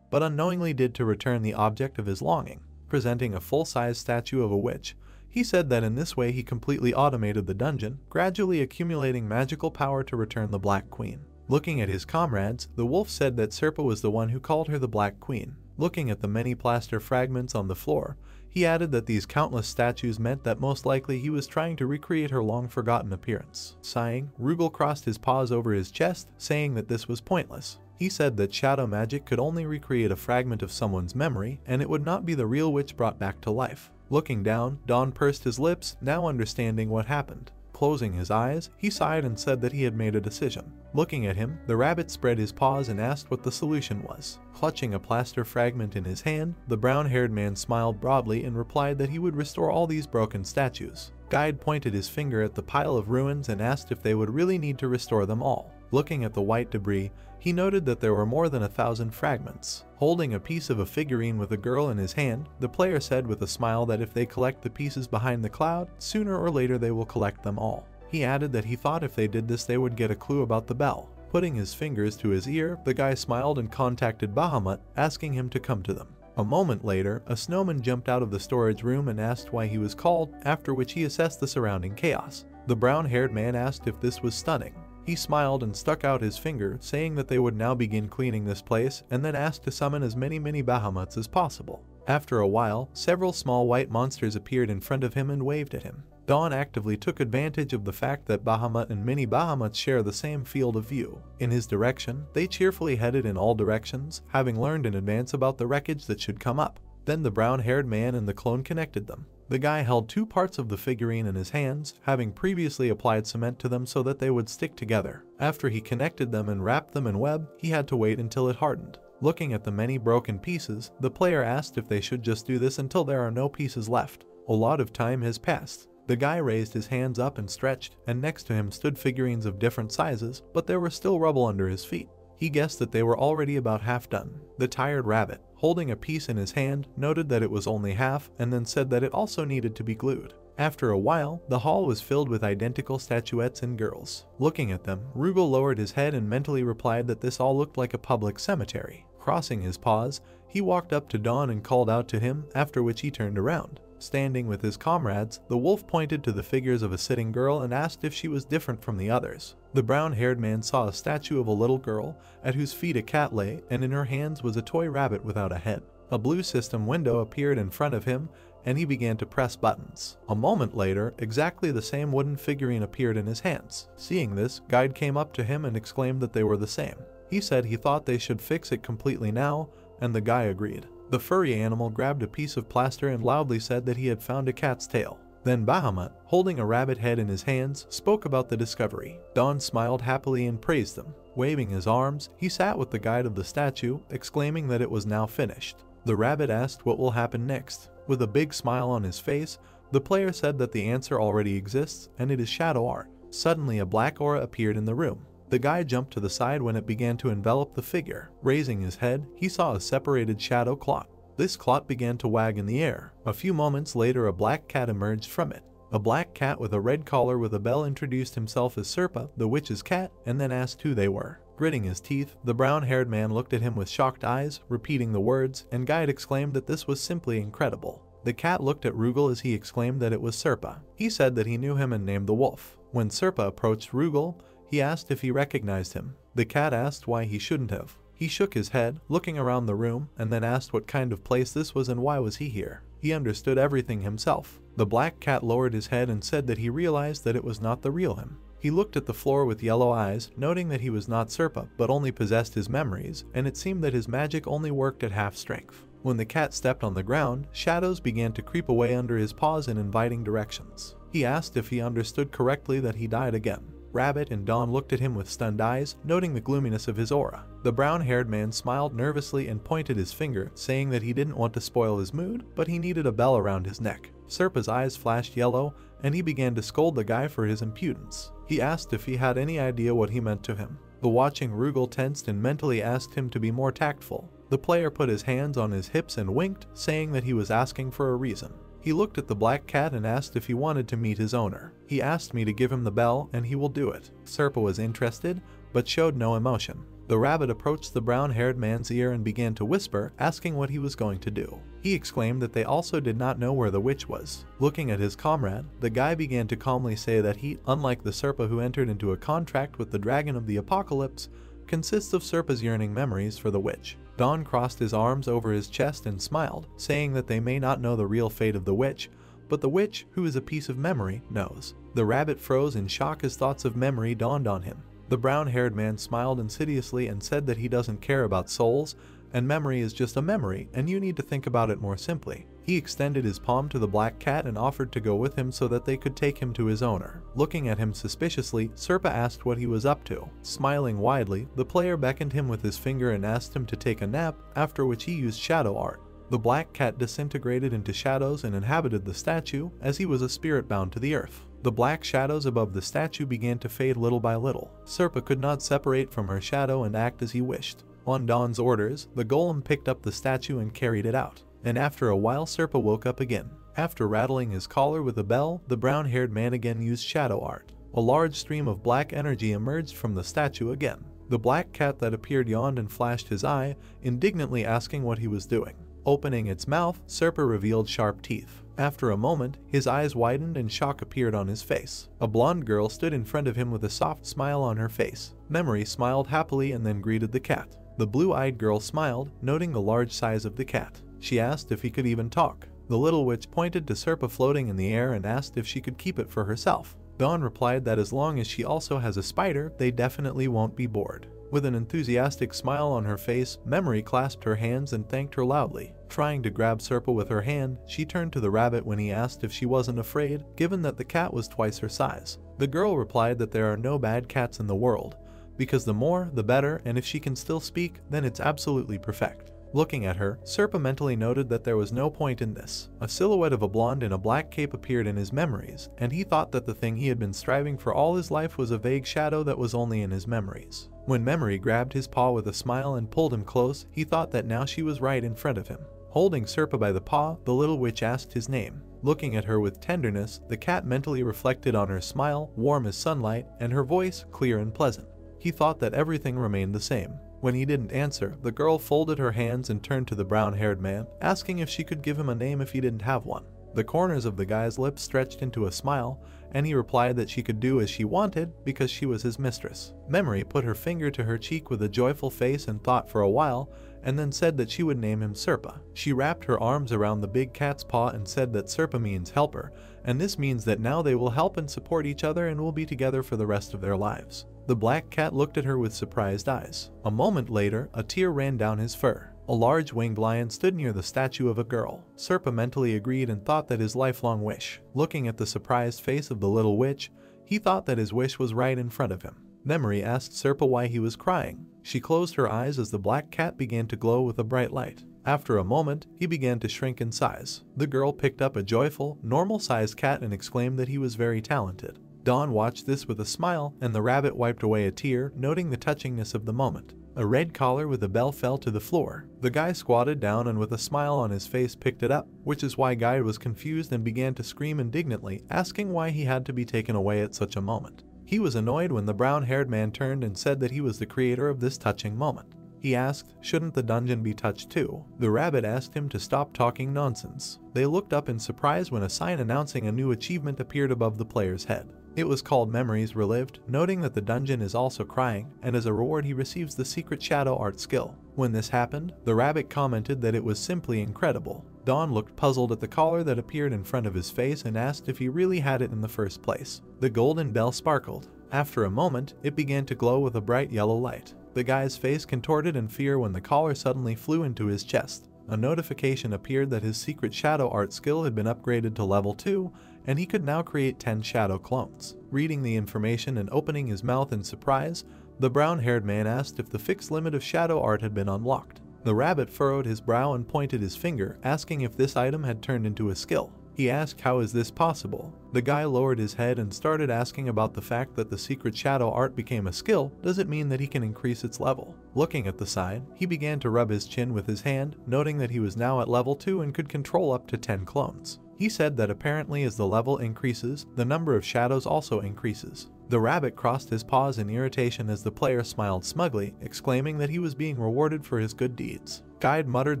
but unknowingly did to return the object of his longing, presenting a full-size statue of a witch. He said that in this way he completely automated the dungeon, gradually accumulating magical power to return the Black Queen. Looking at his comrades, the wolf said that Serpa was the one who called her the Black Queen. Looking at the many plaster fragments on the floor, he added that these countless statues meant that most likely he was trying to recreate her long-forgotten appearance. Sighing, Rugal crossed his paws over his chest, saying that this was pointless. He said that shadow magic could only recreate a fragment of someone's memory, and it would not be the real witch brought back to life. Looking down, Don pursed his lips, now understanding what happened. Closing his eyes, he sighed and said that he had made a decision. Looking at him, the rabbit spread his paws and asked what the solution was. Clutching a plaster fragment in his hand, the brown-haired man smiled broadly and replied that he would restore all these broken statues. Guide pointed his finger at the pile of ruins and asked if they would really need to restore them all. Looking at the white debris, he noted that there were more than 1,000 fragments. Holding a piece of a figurine with a girl in his hand, the player said with a smile that if they collect the pieces behind the cloud, sooner or later they will collect them all. He added that he thought if they did this they would get a clue about the bell. Putting his fingers to his ear, the guy smiled and contacted Bahamut, asking him to come to them. A moment later, a snowman jumped out of the storage room and asked why he was called, after which he assessed the surrounding chaos. The brown-haired man asked if this was stunning. He smiled and stuck out his finger, saying that they would now begin cleaning this place, and then asked to summon as many mini Bahamuts as possible. After a while, several small white monsters appeared in front of him and waved at him. Dawn actively took advantage of the fact that Bahamut and mini Bahamuts share the same field of view. In his direction, they cheerfully headed in all directions, having learned in advance about the wreckage that should come up. Then the brown-haired man and the clone connected them. The guy held two parts of the figurine in his hands, having previously applied cement to them so that they would stick together. After he connected them and wrapped them in web, he had to wait until it hardened. Looking at the many broken pieces, the player asked if they should just do this until there are no pieces left. A lot of time has passed. The guy raised his hands up and stretched, and next to him stood figurines of different sizes, but there was still rubble under his feet. He guessed that they were already about half done. The tired rabbit, holding a piece in his hand, noted that it was only half and then said that it also needed to be glued. After a while, the hall was filled with identical statuettes and girls. Looking at them, Rugal lowered his head and mentally replied that this all looked like a public cemetery. Crossing his paws, he walked up to Dawn and called out to him, after which he turned around. Standing with his comrades, the wolf pointed to the figures of a sitting girl and asked if she was different from the others. The brown-haired man saw a statue of a little girl, at whose feet a cat lay, and in her hands was a toy rabbit without a head. A blue system window appeared in front of him, and he began to press buttons. A moment later, exactly the same wooden figurine appeared in his hands. Seeing this, Guide came up to him and exclaimed that they were the same. He said he thought they should fix it completely now, and the guy agreed. The furry animal grabbed a piece of plaster and loudly said that he had found a cat's tail. Then Bahamut, holding a rabbit head in his hands, spoke about the discovery. Don smiled happily and praised them. Waving his arms, he sat with the guide of the statue, exclaiming that it was now finished. The rabbit asked what will happen next. With a big smile on his face, the player said that the answer already exists, and it is shadow art. Suddenly a black aura appeared in the room. The guy jumped to the side when it began to envelop the figure. Raising his head, he saw a separated shadow clot. This clot began to wag in the air. A few moments later, a black cat emerged from it. A black cat with a red collar with a bell introduced himself as Serpa, the witch's cat, and then asked who they were. Gritting his teeth, the brown-haired man looked at him with shocked eyes, repeating the words, and Guide exclaimed that this was simply incredible. The cat looked at Rugal as he exclaimed that it was Serpa. He said that he knew him and named the wolf. When Serpa approached Rugal, he asked if he recognized him. The cat asked why he shouldn't have. He shook his head, looking around the room, and then asked what kind of place this was and why was he here. He understood everything himself. The black cat lowered his head and said that he realized that it was not the real him. He looked at the floor with yellow eyes, noting that he was not Serpa, but only possessed his memories, and it seemed that his magic only worked at half strength. When the cat stepped on the ground, shadows began to creep away under his paws in inviting directions. He asked if he understood correctly that he died again. Rabbit and Dawn looked at him with stunned eyes, noting the gloominess of his aura. The brown-haired man smiled nervously and pointed his finger, saying that he didn't want to spoil his mood, but he needed a bell around his neck. Serpa's eyes flashed yellow, and he began to scold the guy for his impudence. He asked if he had any idea what he meant to him. The watching Rugal tensed and mentally asked him to be more tactful. The player put his hands on his hips and winked, saying that he was asking for a reason. He looked at the black cat and asked if he wanted to meet his owner. He asked me to give him the bell, and he will do it. Serpa was interested, but showed no emotion. The rabbit approached the brown-haired man's ear and began to whisper, asking what he was going to do. He exclaimed that they also did not know where the witch was. Looking at his comrade, the guy began to calmly say that he, unlike the Serpa who entered into a contract with the dragon of the apocalypse, consists of Serpa's yearning memories for the witch. Don crossed his arms over his chest and smiled, saying that they may not know the real fate of the witch, but the witch, who is a piece of memory, knows. The rabbit froze in shock as thoughts of memory dawned on him. The brown-haired man smiled insidiously and said that he doesn't care about souls, and memory is just a memory, and you need to think about it more simply. He extended his palm to the black cat and offered to go with him so that they could take him to his owner. Looking at him suspiciously, Serpa asked what he was up to. Smiling widely, the player beckoned him with his finger and asked him to take a nap, after which he used shadow art. The black cat disintegrated into shadows and inhabited the statue, as he was a spirit bound to the earth. The black shadows above the statue began to fade little by little. Serpa could not separate from her shadow and act as he wished. On Don's orders, the golem picked up the statue and carried it out. And after a while, Serpa woke up again. After rattling his collar with a bell, the brown-haired man again used shadow art. A large stream of black energy emerged from the statue again. The black cat that appeared yawned and flashed his eye, indignantly asking what he was doing. Opening its mouth, Serpa revealed sharp teeth. After a moment, his eyes widened and shock appeared on his face. A blonde girl stood in front of him with a soft smile on her face. Memory smiled happily and then greeted the cat. The blue-eyed girl smiled, noting the large size of the cat. She asked if he could even talk. The little witch pointed to Serpa floating in the air and asked if she could keep it for herself. Dawn replied that as long as she also has a spider, they definitely won't be bored. With an enthusiastic smile on her face, Memory clasped her hands and thanked her loudly. Trying to grab Serpa with her hand, she turned to the rabbit when he asked if she wasn't afraid, given that the cat was twice her size. The girl replied that there are no bad cats in the world, because the more, the better, and if she can still speak, then it's absolutely perfect. Looking at her, Serpa mentally noted that there was no point in this. A silhouette of a blonde in a black cape appeared in his memories, and he thought that the thing he had been striving for all his life was a vague shadow that was only in his memories. When Memory grabbed his paw with a smile and pulled him close, he thought that now she was right in front of him. Holding Serpa by the paw, the little witch asked his name. Looking at her with tenderness, the cat mentally reflected on her smile, warm as sunlight, and her voice, clear and pleasant. He thought that everything remained the same. When he didn't answer, the girl folded her hands and turned to the brown-haired man, asking if she could give him a name if he didn't have one. The corners of the guy's lips stretched into a smile, and he replied that she could do as she wanted because she was his mistress. Memory put her finger to her cheek with a joyful face and thought for a while, and then said that she would name him Serpa. She wrapped her arms around the big cat's paw and said that Serpa means helper, and this means that now they will help and support each other and will be together for the rest of their lives. The black cat looked at her with surprised eyes. A moment later, a tear ran down his fur. A large winged lion stood near the statue of a girl. Serpa mentally agreed and thought that his lifelong wish. Looking at the surprised face of the little witch, he thought that his wish was right in front of him. Memory asked Serpa why he was crying. She closed her eyes as the black cat began to glow with a bright light. After a moment, he began to shrink in size. The girl picked up a joyful, normal-sized cat and exclaimed that he was very talented. Dawn watched this with a smile, and the rabbit wiped away a tear, noting the touchingness of the moment. A red collar with a bell fell to the floor. The guy squatted down and with a smile on his face picked it up, which is why Guide was confused and began to scream indignantly, asking why he had to be taken away at such a moment. He was annoyed when the brown-haired man turned and said that he was the creator of this touching moment. He asked, shouldn't the dungeon be touched too? The rabbit asked him to stop talking nonsense. They looked up in surprise when a sign announcing a new achievement appeared above the player's head. It was called Memories Relived, noting that the dungeon is also crying, and as a reward he receives the secret shadow art skill. When this happened, the rabbit commented that it was simply incredible. Dawn looked puzzled at the collar that appeared in front of his face and asked if he really had it in the first place. The golden bell sparkled. After a moment, it began to glow with a bright yellow light. The guy's face contorted in fear when the collar suddenly flew into his chest. A notification appeared that his secret shadow art skill had been upgraded to level 2, and he could now create 10 shadow clones. Reading the information and opening his mouth in surprise, the brown-haired man asked if the fixed limit of shadow art had been unlocked. The rabbit furrowed his brow and pointed his finger, asking if this item had turned into a skill. He asked, how is this possible? The guy lowered his head and started asking about the fact that the secret shadow art became a skill. Does it mean that he can increase its level? Looking at the sign, he began to rub his chin with his hand, noting that he was now at level 2 and could control up to 10 clones. He said that apparently as the level increases, the number of shadows also increases. The rabbit crossed his paws in irritation as the player smiled smugly, exclaiming that he was being rewarded for his good deeds. Guide muttered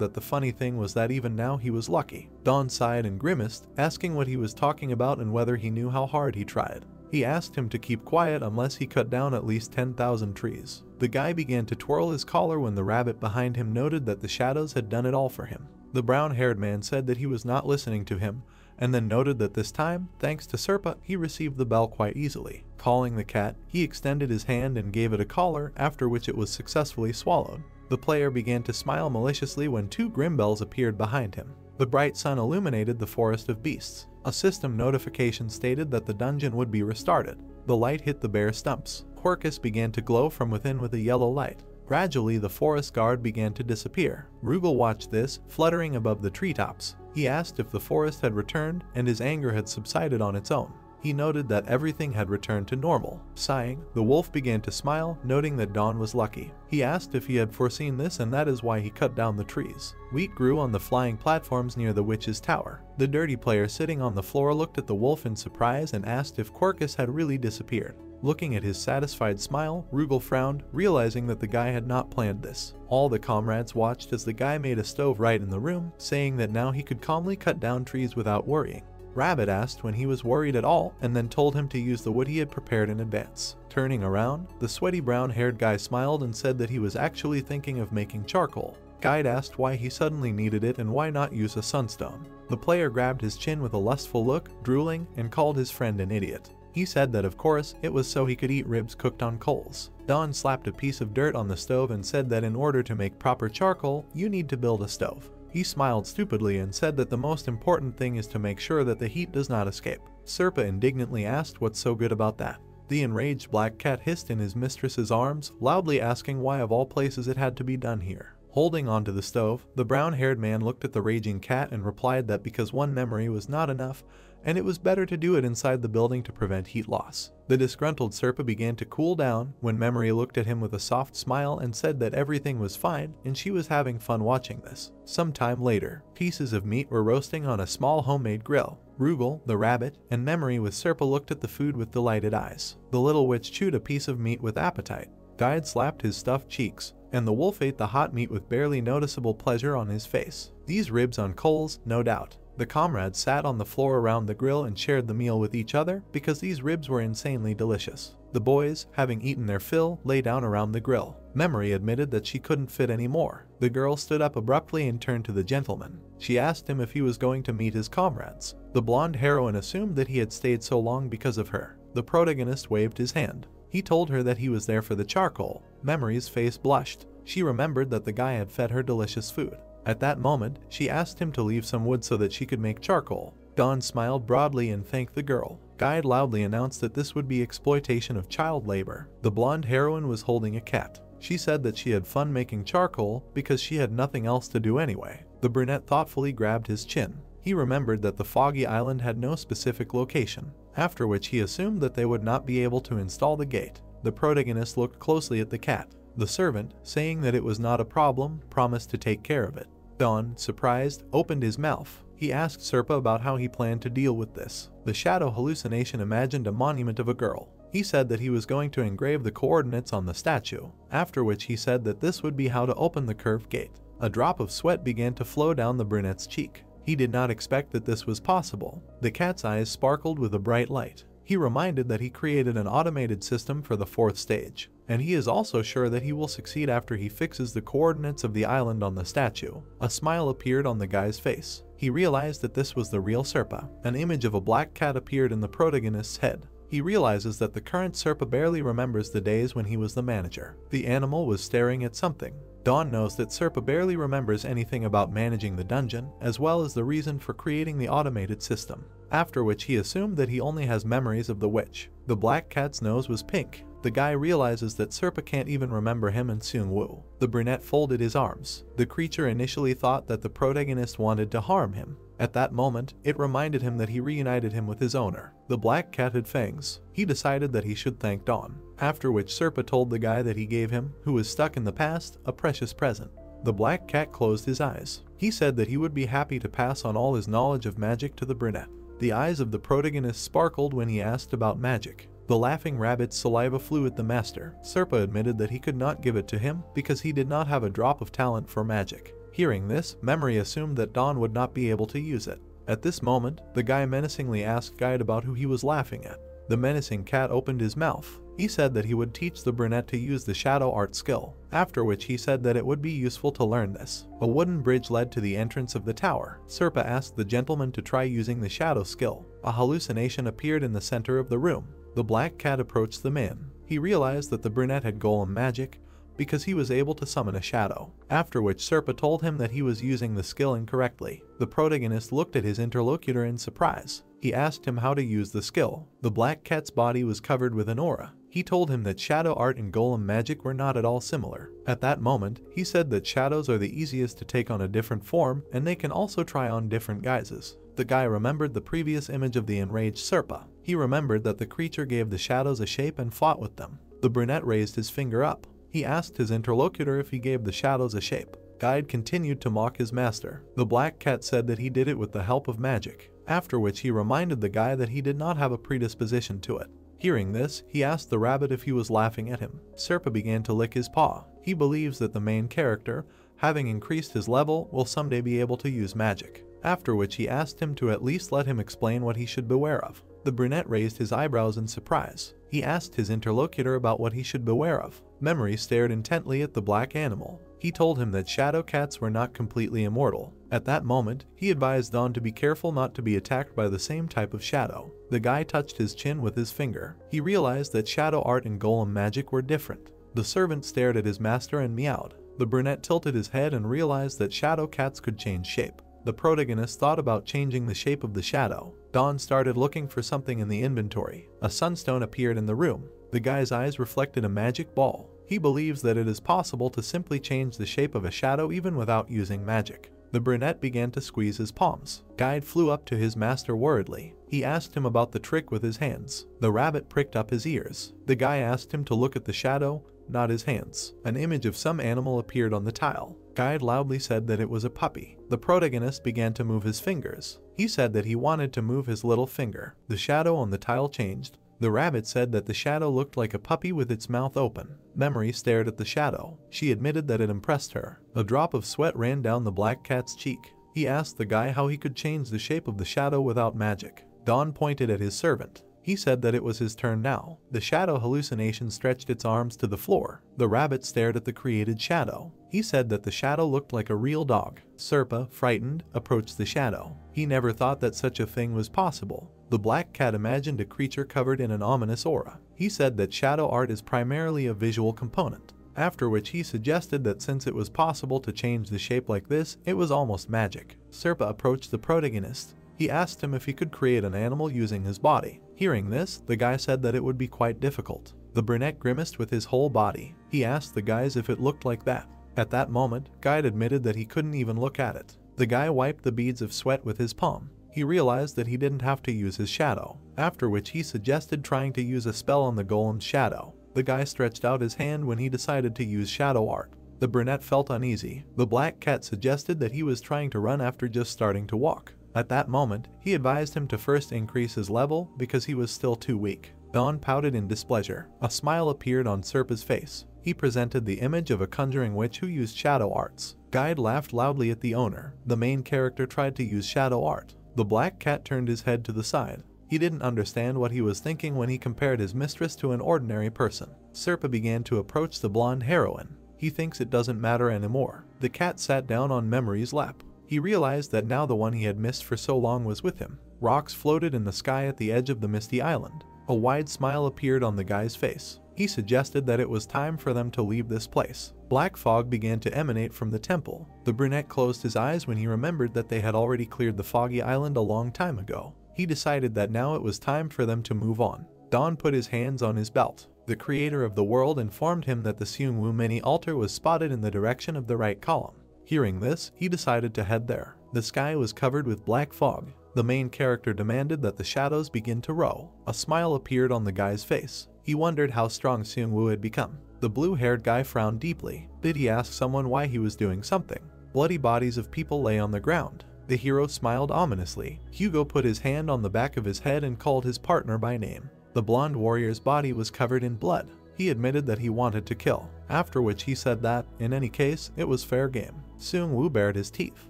that the funny thing was that even now he was lucky. Dawn sighed and grimaced, asking what he was talking about and whether he knew how hard he tried. He asked him to keep quiet unless he cut down at least 10,000 trees. The guy began to twirl his collar when the rabbit behind him noted that the shadows had done it all for him. The brown-haired man said that he was not listening to him, and then noted that this time, thanks to Serpa, he received the bell quite easily. Calling the cat, he extended his hand and gave it a collar, after which it was successfully swallowed. The player began to smile maliciously when 2 grim bells appeared behind him. The bright sun illuminated the forest of beasts. A system notification stated that the dungeon would be restarted. The light hit the bare stumps. Quercus began to glow from within with a yellow light. Gradually, the forest guard began to disappear. Rugal watched this, fluttering above the treetops. He asked if the forest had returned, and his anger had subsided on its own. He noted that everything had returned to normal. Sighing, the wolf began to smile, noting that Dawn was lucky. He asked if he had foreseen this, and that is why he cut down the trees. Wheat grew on the flying platforms near the witch's tower. The dirty player sitting on the floor looked at the wolf in surprise and asked if Quercus had really disappeared. Looking at his satisfied smile, Rugal frowned, realizing that the guy had not planned this. All the comrades watched as the guy made a stove right in the room, saying that now he could calmly cut down trees without worrying. Rabbit asked when he was worried at all, and then told him to use the wood he had prepared in advance. Turning around, the sweaty brown-haired guy smiled and said that he was actually thinking of making charcoal. Guide asked why he suddenly needed it and why not use a sunstone. The player grabbed his chin with a lustful look, drooling, and called his friend an idiot. He said that of course, it was so he could eat ribs cooked on coals. Dawn slapped a piece of dirt on the stove and said that in order to make proper charcoal, you need to build a stove. He smiled stupidly and said that the most important thing is to make sure that the heat does not escape. Serpa indignantly asked what's so good about that. The enraged black cat hissed in his mistress's arms, loudly asking why of all places it had to be done here. Holding onto the stove, the brown-haired man looked at the raging cat and replied that because one memory was not enough, and it was better to do it inside the building to prevent heat loss. The disgruntled Serpa began to cool down when Memory looked at him with a soft smile and said that everything was fine and she was having fun watching this. Sometime later, pieces of meat were roasting on a small homemade grill. Rugal, the rabbit, and Memory with Serpa looked at the food with delighted eyes. The little witch chewed a piece of meat with appetite. Guide slapped his stuffed cheeks, and the wolf ate the hot meat with barely noticeable pleasure on his face. These ribs on coals, no doubt. The comrades sat on the floor around the grill and shared the meal with each other because these ribs were insanely delicious. The boys, having eaten their fill, lay down around the grill. Memory admitted that she couldn't fit anymore. The girl stood up abruptly and turned to the gentleman. She asked him if he was going to meet his comrades. The blonde heroine assumed that he had stayed so long because of her. The protagonist waved his hand. He told her that he was there for the charcoal. Memory's face blushed. She remembered that the guy had fed her delicious food. At that moment, she asked him to leave some wood so that she could make charcoal. Dawn smiled broadly and thanked the girl. Guide loudly announced that this would be exploitation of child labor. The blonde heroine was holding a cat. She said that she had fun making charcoal because she had nothing else to do anyway. The brunette thoughtfully grabbed his chin. He remembered that the foggy island had no specific location, after which he assumed that they would not be able to install the gate. The protagonist looked closely at the cat. The servant, saying that it was not a problem, promised to take care of it. Dawn, surprised, opened his mouth. He asked Serpa about how he planned to deal with this. The shadow hallucination imagined a monument of a girl. He said that he was going to engrave the coordinates on the statue, after which he said that this would be how to open the curved gate. A drop of sweat began to flow down the brunette's cheek. He did not expect that this was possible. The cat's eyes sparkled with a bright light. He reminded that he created an automated system for the 4th stage, and he is also sure that he will succeed after he fixes the coordinates of the island on the statue. A smile appeared on the guy's face. He realized that this was the real Serpa. An image of a black cat appeared in the protagonist's head. He realizes that the current Serpa barely remembers the days when he was the manager. The animal was staring at something. Dawn knows that Serpa barely remembers anything about managing the dungeon, as well as the reason for creating the automated system, after which he assumed that he only has memories of the witch. The black cat's nose was pink. The guy realizes that Serpa can't even remember him and Seung Woo. The brunette folded his arms. The creature initially thought that the protagonist wanted to harm him. At that moment, it reminded him that he reunited him with his owner. The black cat had fangs. He decided that he should thank Dawn, after which Serpa told the guy that he gave him, who was stuck in the past, a precious present. The black cat closed his eyes. He said that he would be happy to pass on all his knowledge of magic to the brunette. The eyes of the protagonist sparkled when he asked about magic. The laughing rabbit's saliva flew at the master. Serpa admitted that he could not give it to him because he did not have a drop of talent for magic. Hearing this, Memory assumed that Dawn would not be able to use it. At this moment, the guy menacingly asked Guide about who he was laughing at. The menacing cat opened his mouth. He said that he would teach the brunette to use the shadow art skill, after which he said that it would be useful to learn this. A wooden bridge led to the entrance of the tower. Serpa asked the gentleman to try using the shadow skill. A hallucination appeared in the center of the room. The black cat approached the man. He realized that the brunette had golem magic because he was able to summon a shadow, after which Serpa told him that he was using the skill incorrectly. The protagonist looked at his interlocutor in surprise. He asked him how to use the skill. The black cat's body was covered with an aura. He told him that shadow art and golem magic were not at all similar. At that moment, he said that shadows are the easiest to take on a different form, and they can also try on different guises. The guy remembered the previous image of the enraged Serpa. He remembered that the creature gave the shadows a shape and fought with them. The brunette raised his finger up. He asked his interlocutor if he gave the shadows a shape. Guide continued to mock his master. The black cat said that he did it with the help of magic, after which he reminded the guy that he did not have a predisposition to it. Hearing this, he asked the rabbit if he was laughing at him. Serpa began to lick his paw. He believes that the main character, having increased his level, will someday be able to use magic, after which he asked him to at least let him explain what he should beware of. The brunette raised his eyebrows in surprise. He asked his interlocutor about what he should beware of. Memory stared intently at the black animal. He told him that shadow cats were not completely immortal. At that moment, he advised Dawn to be careful not to be attacked by the same type of shadow. The guy touched his chin with his finger. He realized that shadow art and golem magic were different. The servant stared at his master and meowed. The brunette tilted his head and realized that shadow cats could change shape. The protagonist thought about changing the shape of the shadow. Dawn started looking for something in the inventory. A sunstone appeared in the room. The guy's eyes reflected a magic ball. He believes that it is possible to simply change the shape of a shadow even without using magic. The brunette began to squeeze his palms. Guide flew up to his master worriedly. He asked him about the trick with his hands. The rabbit pricked up his ears. The guy asked him to look at the shadow, not his hands. An image of some animal appeared on the tile. Guide loudly said that it was a puppy. The protagonist began to move his fingers. He said that he wanted to move his little finger. The shadow on the tile changed. The rabbit said that the shadow looked like a puppy with its mouth open. Memory stared at the shadow. She admitted that it impressed her. A drop of sweat ran down the black cat's cheek. He asked the guy how he could change the shape of the shadow without magic. Don pointed at his servant. He said that it was his turn now. The shadow hallucination stretched its arms to the floor. The rabbit stared at the created shadow. He said that the shadow looked like a real dog. Serpa, frightened, approached the shadow. He never thought that such a thing was possible. The black cat imagined a creature covered in an ominous aura. He said that shadow art is primarily a visual component. After which he suggested that since it was possible to change the shape like this, it was almost magic. Serpa approached the protagonist. He asked him if he could create an animal using his body. Hearing this, the guy said that it would be quite difficult. The brunette grimaced with his whole body. He asked the guys if it looked like that. At that moment, Guide admitted that he couldn't even look at it. The guy wiped the beads of sweat with his palm. He realized that he didn't have to use his shadow, after which he suggested trying to use a spell on the golem's shadow. The guy stretched out his hand when he decided to use shadow art. The brunette felt uneasy. The black cat suggested that he was trying to run after just starting to walk. At that moment, he advised him to first increase his level because he was still too weak. Don pouted in displeasure. A smile appeared on Serpa's face. He presented the image of a conjuring witch who used shadow arts. Guide laughed loudly at the owner. The main character tried to use shadow art. The black cat turned his head to the side. He didn't understand what he was thinking when he compared his mistress to an ordinary person. Serpa began to approach the blonde heroine. He thinks it doesn't matter anymore. The cat sat down on Memory's lap. He realized that now the one he had missed for so long was with him. Rocks floated in the sky at the edge of the misty island. A wide smile appeared on the guy's face. He suggested that it was time for them to leave this place. Black fog began to emanate from the temple. The brunette closed his eyes when he remembered that they had already cleared the foggy island a long time ago. He decided that now it was time for them to move on. Don put his hands on his belt. The creator of the world informed him that the Seungwoo mini altar was spotted in the direction of the right column. Hearing this, he decided to head there. The sky was covered with black fog. The main character demanded that the shadows begin to row. A smile appeared on the guy's face. He wondered how strong Seungwoo had become. The blue-haired guy frowned deeply. Did he ask someone why he was doing something? Bloody bodies of people lay on the ground. The hero smiled ominously. Hugo put his hand on the back of his head and called his partner by name. The blonde warrior's body was covered in blood. He admitted that he wanted to kill, after which he said that, in any case, it was fair game. Seungwoo bared his teeth.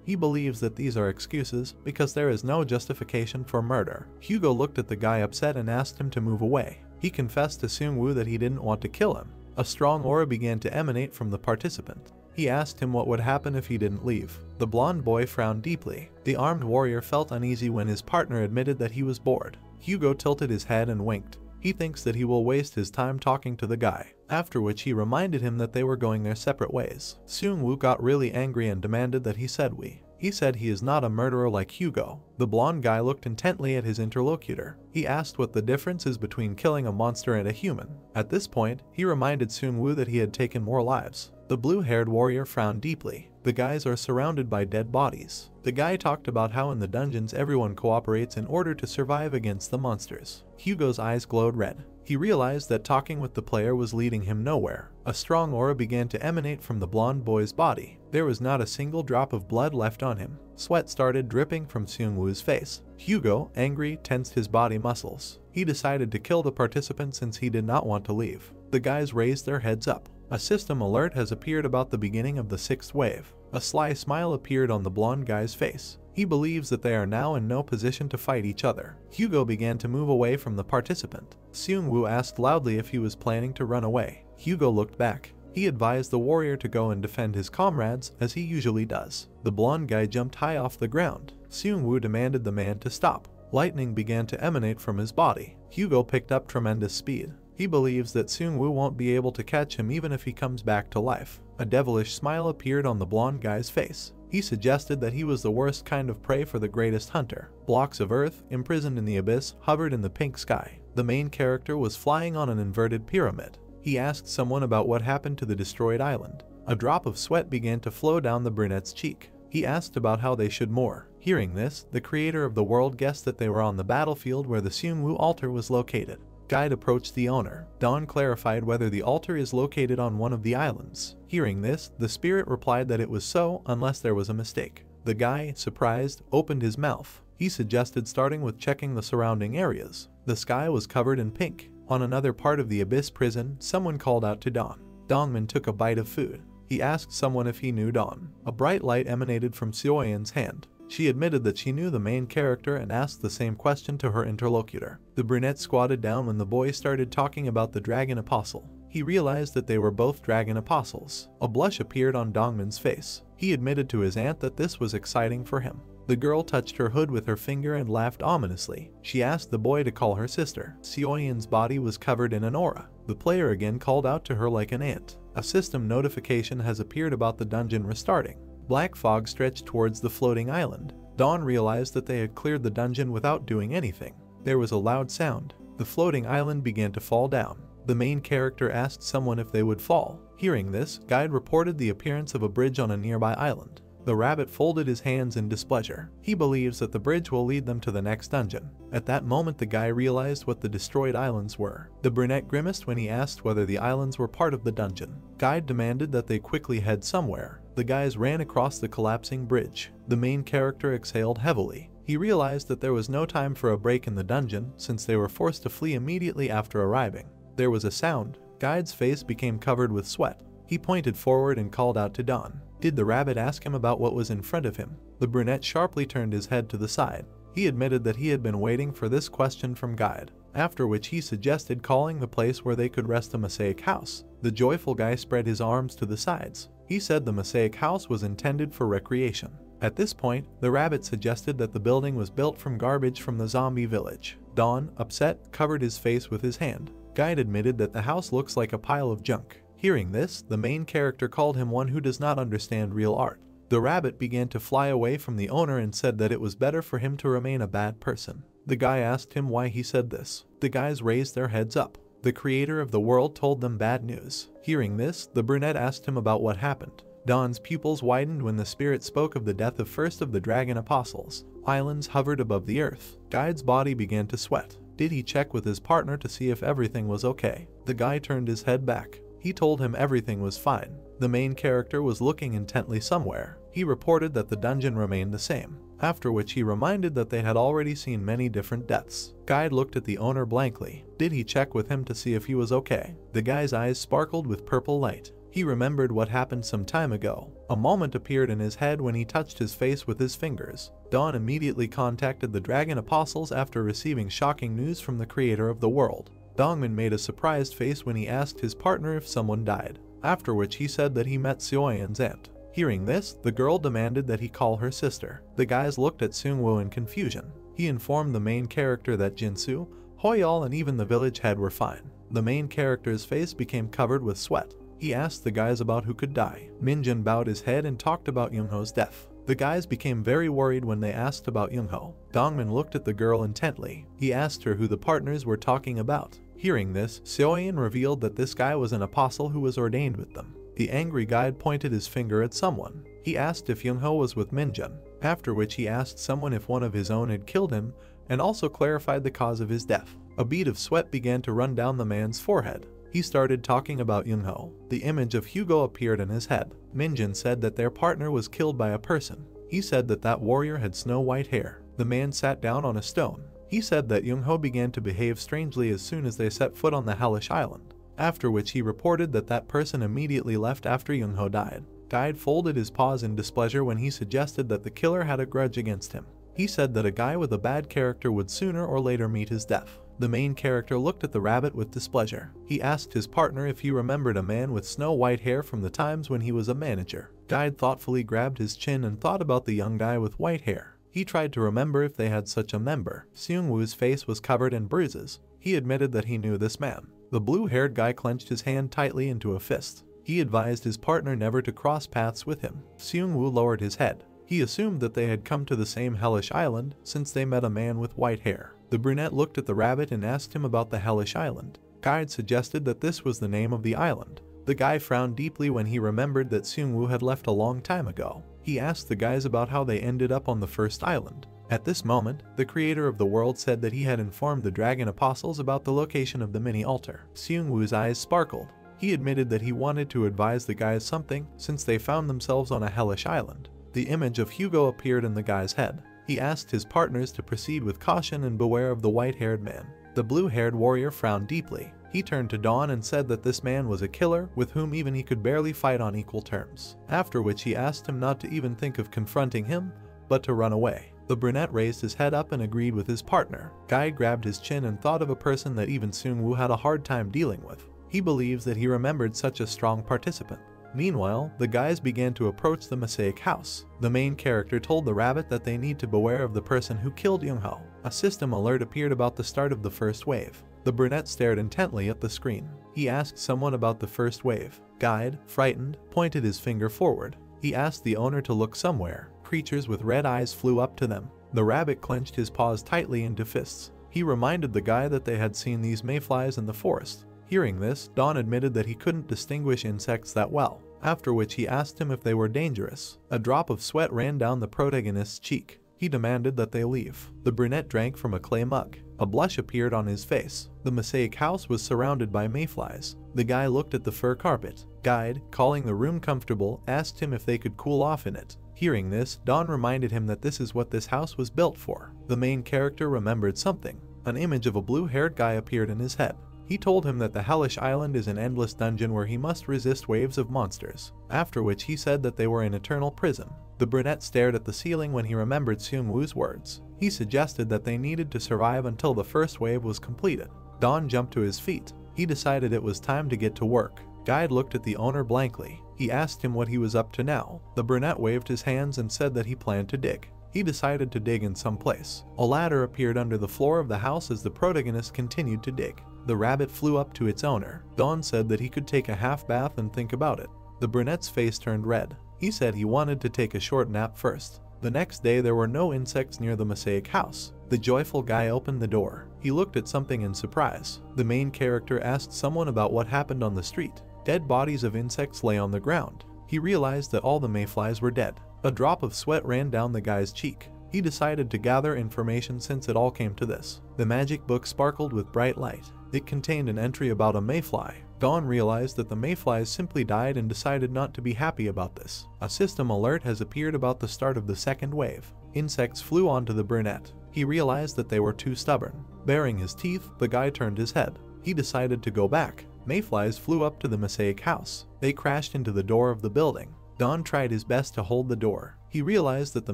He believes that these are excuses because there is no justification for murder. Hugo looked at the guy upset and asked him to move away. He confessed to Seungwoo that he didn't want to kill him. A strong aura began to emanate from the participant. He asked him what would happen if he didn't leave. The blonde boy frowned deeply. The armed warrior felt uneasy when his partner admitted that he was bored. Hugo tilted his head and winked. He thinks that he will waste his time talking to the guy, after which he reminded him that they were going their separate ways. Seungwoo got really angry and demanded that he said we. He said he is not a murderer like Hugo. The blonde guy looked intently at his interlocutor. He asked what the difference is between killing a monster and a human. At this point, he reminded Seungwoo that he had taken more lives. The blue-haired warrior frowned deeply. The guys are surrounded by dead bodies. The guy talked about how in the dungeons everyone cooperates in order to survive against the monsters. Hugo's eyes glowed red. He realized that talking with the player was leading him nowhere. A strong aura began to emanate from the blonde boy's body. There was not a single drop of blood left on him. Sweat started dripping from Seungwoo's face. Hugo, angry, tensed his body muscles. He decided to kill the participant since he did not want to leave. The guys raised their heads up. A system alert has appeared about the beginning of the 6th wave. A sly smile appeared on the blonde guy's face. He believes that they are now in no position to fight each other. Hugo began to move away from the participant. Seungwoo asked loudly if he was planning to run away. Hugo looked back. He advised the warrior to go and defend his comrades, as he usually does. The blonde guy jumped high off the ground. Seungwoo demanded the man to stop. Lightning began to emanate from his body. Hugo picked up tremendous speed. He believes that Seungwoo won't be able to catch him even if he comes back to life. A devilish smile appeared on the blonde guy's face. He suggested that he was the worst kind of prey for the greatest hunter. Blocks of earth, imprisoned in the abyss, hovered in the pink sky. The main character was flying on an inverted pyramid. He asked someone about what happened to the destroyed island. A drop of sweat began to flow down the brunette's cheek. He asked about how they should moor. Hearing this, the creator of the world guessed that they were on the battlefield where the Seungwoo altar was located. Guide approached the owner. Don clarified whether the altar is located on one of the islands. Hearing this, the spirit replied that it was so unless there was a mistake. The guy, surprised, opened his mouth. He suggested starting with checking the surrounding areas. The sky was covered in pink. On another part of the abyss prison, someone called out to Don. Dongman took a bite of food. He asked someone if he knew Dawn. A bright light emanated from Seoyeon's hand. She admitted that she knew the main character and asked the same question to her interlocutor. The brunette squatted down when the boy started talking about the Dragon Apostle. He realized that they were both Dragon Apostles. A blush appeared on Dongman's face. He admitted to his aunt that this was exciting for him. The girl touched her hood with her finger and laughed ominously. She asked the boy to call her sister. Seoyeon's body was covered in an aura. The player again called out to her like an ant. A system notification has appeared about the dungeon restarting. Black fog stretched towards the floating island. Dawn realized that they had cleared the dungeon without doing anything. There was a loud sound. The floating island began to fall down. The main character asked someone if they would fall. Hearing this, Guide reported the appearance of a bridge on a nearby island. The rabbit folded his hands in displeasure. He believes that the bridge will lead them to the next dungeon. At that moment, the guy realized what the destroyed islands were. The brunette grimaced when he asked whether the islands were part of the dungeon. Guide demanded that they quickly head somewhere. The guys ran across the collapsing bridge. The main character exhaled heavily. He realized that there was no time for a break in the dungeon since they were forced to flee immediately after arriving. There was a sound. Guide's face became covered with sweat. He pointed forward and called out to Dawn. Did the rabbit ask him about what was in front of him? The brunette sharply turned his head to the side. He admitted that he had been waiting for this question from Guide, after which he suggested calling the place where they could rest a mosaic house. The joyful guy spread his arms to the sides. He said the mosaic house was intended for recreation. At this point, the rabbit suggested that the building was built from garbage from the zombie village. Dawn, upset, covered his face with his hand. Guide admitted that the house looks like a pile of junk. Hearing this, the main character called him one who does not understand real art. The rabbit began to fly away from the owner and said that it was better for him to remain a bad person. The guy asked him why he said this. The guys raised their heads up. The creator of the world told them bad news. Hearing this, the brunette asked him about what happened. Dawn's pupils widened when the spirit spoke of the death of first of the Dragon Apostles. Islands hovered above the earth. Guide's body began to sweat. Did he check with his partner to see if everything was okay? The guy turned his head back. He told him everything was fine. The main character was looking intently somewhere. He reported that the dungeon remained the same, after which he reminded that they had already seen many different deaths. Guide looked at the owner blankly. Did he check with him to see if he was okay? The guy's eyes sparkled with purple light. He remembered what happened some time ago. A moment appeared in his head when he touched his face with his fingers. Dawn immediately contacted the Dragon Apostles after receiving shocking news from the creator of the world. Dongman made a surprised face when he asked his partner if someone died, after which he said that he met Seoyeon's aunt. Hearing this, the girl demanded that he call her sister. The guys looked at Seungwoo in confusion. He informed the main character that Jinsu, Hoyal and even the village head were fine. The main character's face became covered with sweat. He asked the guys about who could die. Minjun bowed his head and talked about Youngho's death. The guys became very worried when they asked about Youngho. Dongman looked at the girl intently. He asked her who the partners were talking about. Hearing this, Seoyeon revealed that this guy was an apostle who was ordained with them. The angry guide pointed his finger at someone. He asked if Youngho was with Minjun, after which he asked someone if one of his own had killed him, and also clarified the cause of his death. A bead of sweat began to run down the man's forehead. He started talking about Youngho. The image of Hugo appeared in his head. Minjun said that their partner was killed by a person. He said that that warrior had snow-white hair. The man sat down on a stone. He said that Youngho began to behave strangely as soon as they set foot on the hellish island, after which he reported that that person immediately left after Youngho died. Guide folded his paws in displeasure when he suggested that the killer had a grudge against him. He said that a guy with a bad character would sooner or later meet his death. The main character looked at the rabbit with displeasure. He asked his partner if he remembered a man with snow-white hair from the times when he was a manager. Guide thoughtfully grabbed his chin and thought about the young guy with white hair. He tried to remember if they had such a member. Seungwoo's face was covered in bruises. He admitted that he knew this man. The blue-haired guy clenched his hand tightly into a fist. He advised his partner never to cross paths with him. Seungwoo lowered his head. He assumed that they had come to the same hellish island since they met a man with white hair. The brunette looked at the rabbit and asked him about the hellish island. Guide suggested that this was the name of the island. The guy frowned deeply when he remembered that Seungwoo had left a long time ago. He asked the guys about how they ended up on the first island. At this moment, the creator of the world said that he had informed the Dragon Apostles about the location of the mini-altar. Seungwoo's eyes sparkled. He admitted that he wanted to advise the guys something since they found themselves on a hellish island. The image of Hugo appeared in the guy's head. He asked his partners to proceed with caution and beware of the white-haired man. The blue-haired warrior frowned deeply. He turned to Dawn and said that this man was a killer with whom even he could barely fight on equal terms, after which he asked him not to even think of confronting him, but to run away. The brunette raised his head up and agreed with his partner. Guy grabbed his chin and thought of a person that even Seung-woo had a hard time dealing with. He believes that he remembered such a strong participant. Meanwhile, the guys began to approach the mosaic house. The main character told the rabbit that they need to beware of the person who killed Young-ho. A system alert appeared about the start of the first wave. The brunette stared intently at the screen. He asked someone about the first wave. Guide, frightened, pointed his finger forward. He asked the owner to look somewhere. Creatures with red eyes flew up to them. The rabbit clenched his paws tightly into fists. He reminded the guy that they had seen these mayflies in the forest. Hearing this, Dawn admitted that he couldn't distinguish insects that well, after which he asked him if they were dangerous. A drop of sweat ran down the protagonist's cheek. He demanded that they leave. The brunette drank from a clay mug. A blush appeared on his face. The mosaic house was surrounded by mayflies. The guy looked at the fur carpet. Guide, calling the room comfortable, asked him if they could cool off in it. Hearing this, Dawn reminded him that this is what this house was built for. The main character remembered something. An image of a blue-haired guy appeared in his head. He told him that the hellish island is an endless dungeon where he must resist waves of monsters, after which he said that they were in eternal prison. The brunette stared at the ceiling when he remembered Seung-woo's words. He suggested that they needed to survive until the first wave was completed. Dawn jumped to his feet. He decided it was time to get to work. Guide looked at the owner blankly. He asked him what he was up to now. The brunette waved his hands and said that he planned to dig. He decided to dig in some place. A ladder appeared under the floor of the house as the protagonist continued to dig. The rabbit flew up to its owner. Dawn said that he could take a half bath and think about it. The brunette's face turned red. He said he wanted to take a short nap first. The next day there were no insects near the mosaic house. The joyful guy opened the door. He looked at something in surprise. The main character asked someone about what happened on the street. Dead bodies of insects lay on the ground. He realized that all the mayflies were dead. A drop of sweat ran down the guy's cheek. He decided to gather information since it all came to this. The magic book sparkled with bright light. It contained an entry about a mayfly. Dawn realized that the mayflies simply died and decided not to be happy about this. A system alert has appeared about the start of the second wave. Insects flew onto the brunette. He realized that they were too stubborn. Baring his teeth, the guy turned his head. He decided to go back. Mayflies flew up to the mosaic house. They crashed into the door of the building. Dawn tried his best to hold the door. He realized that the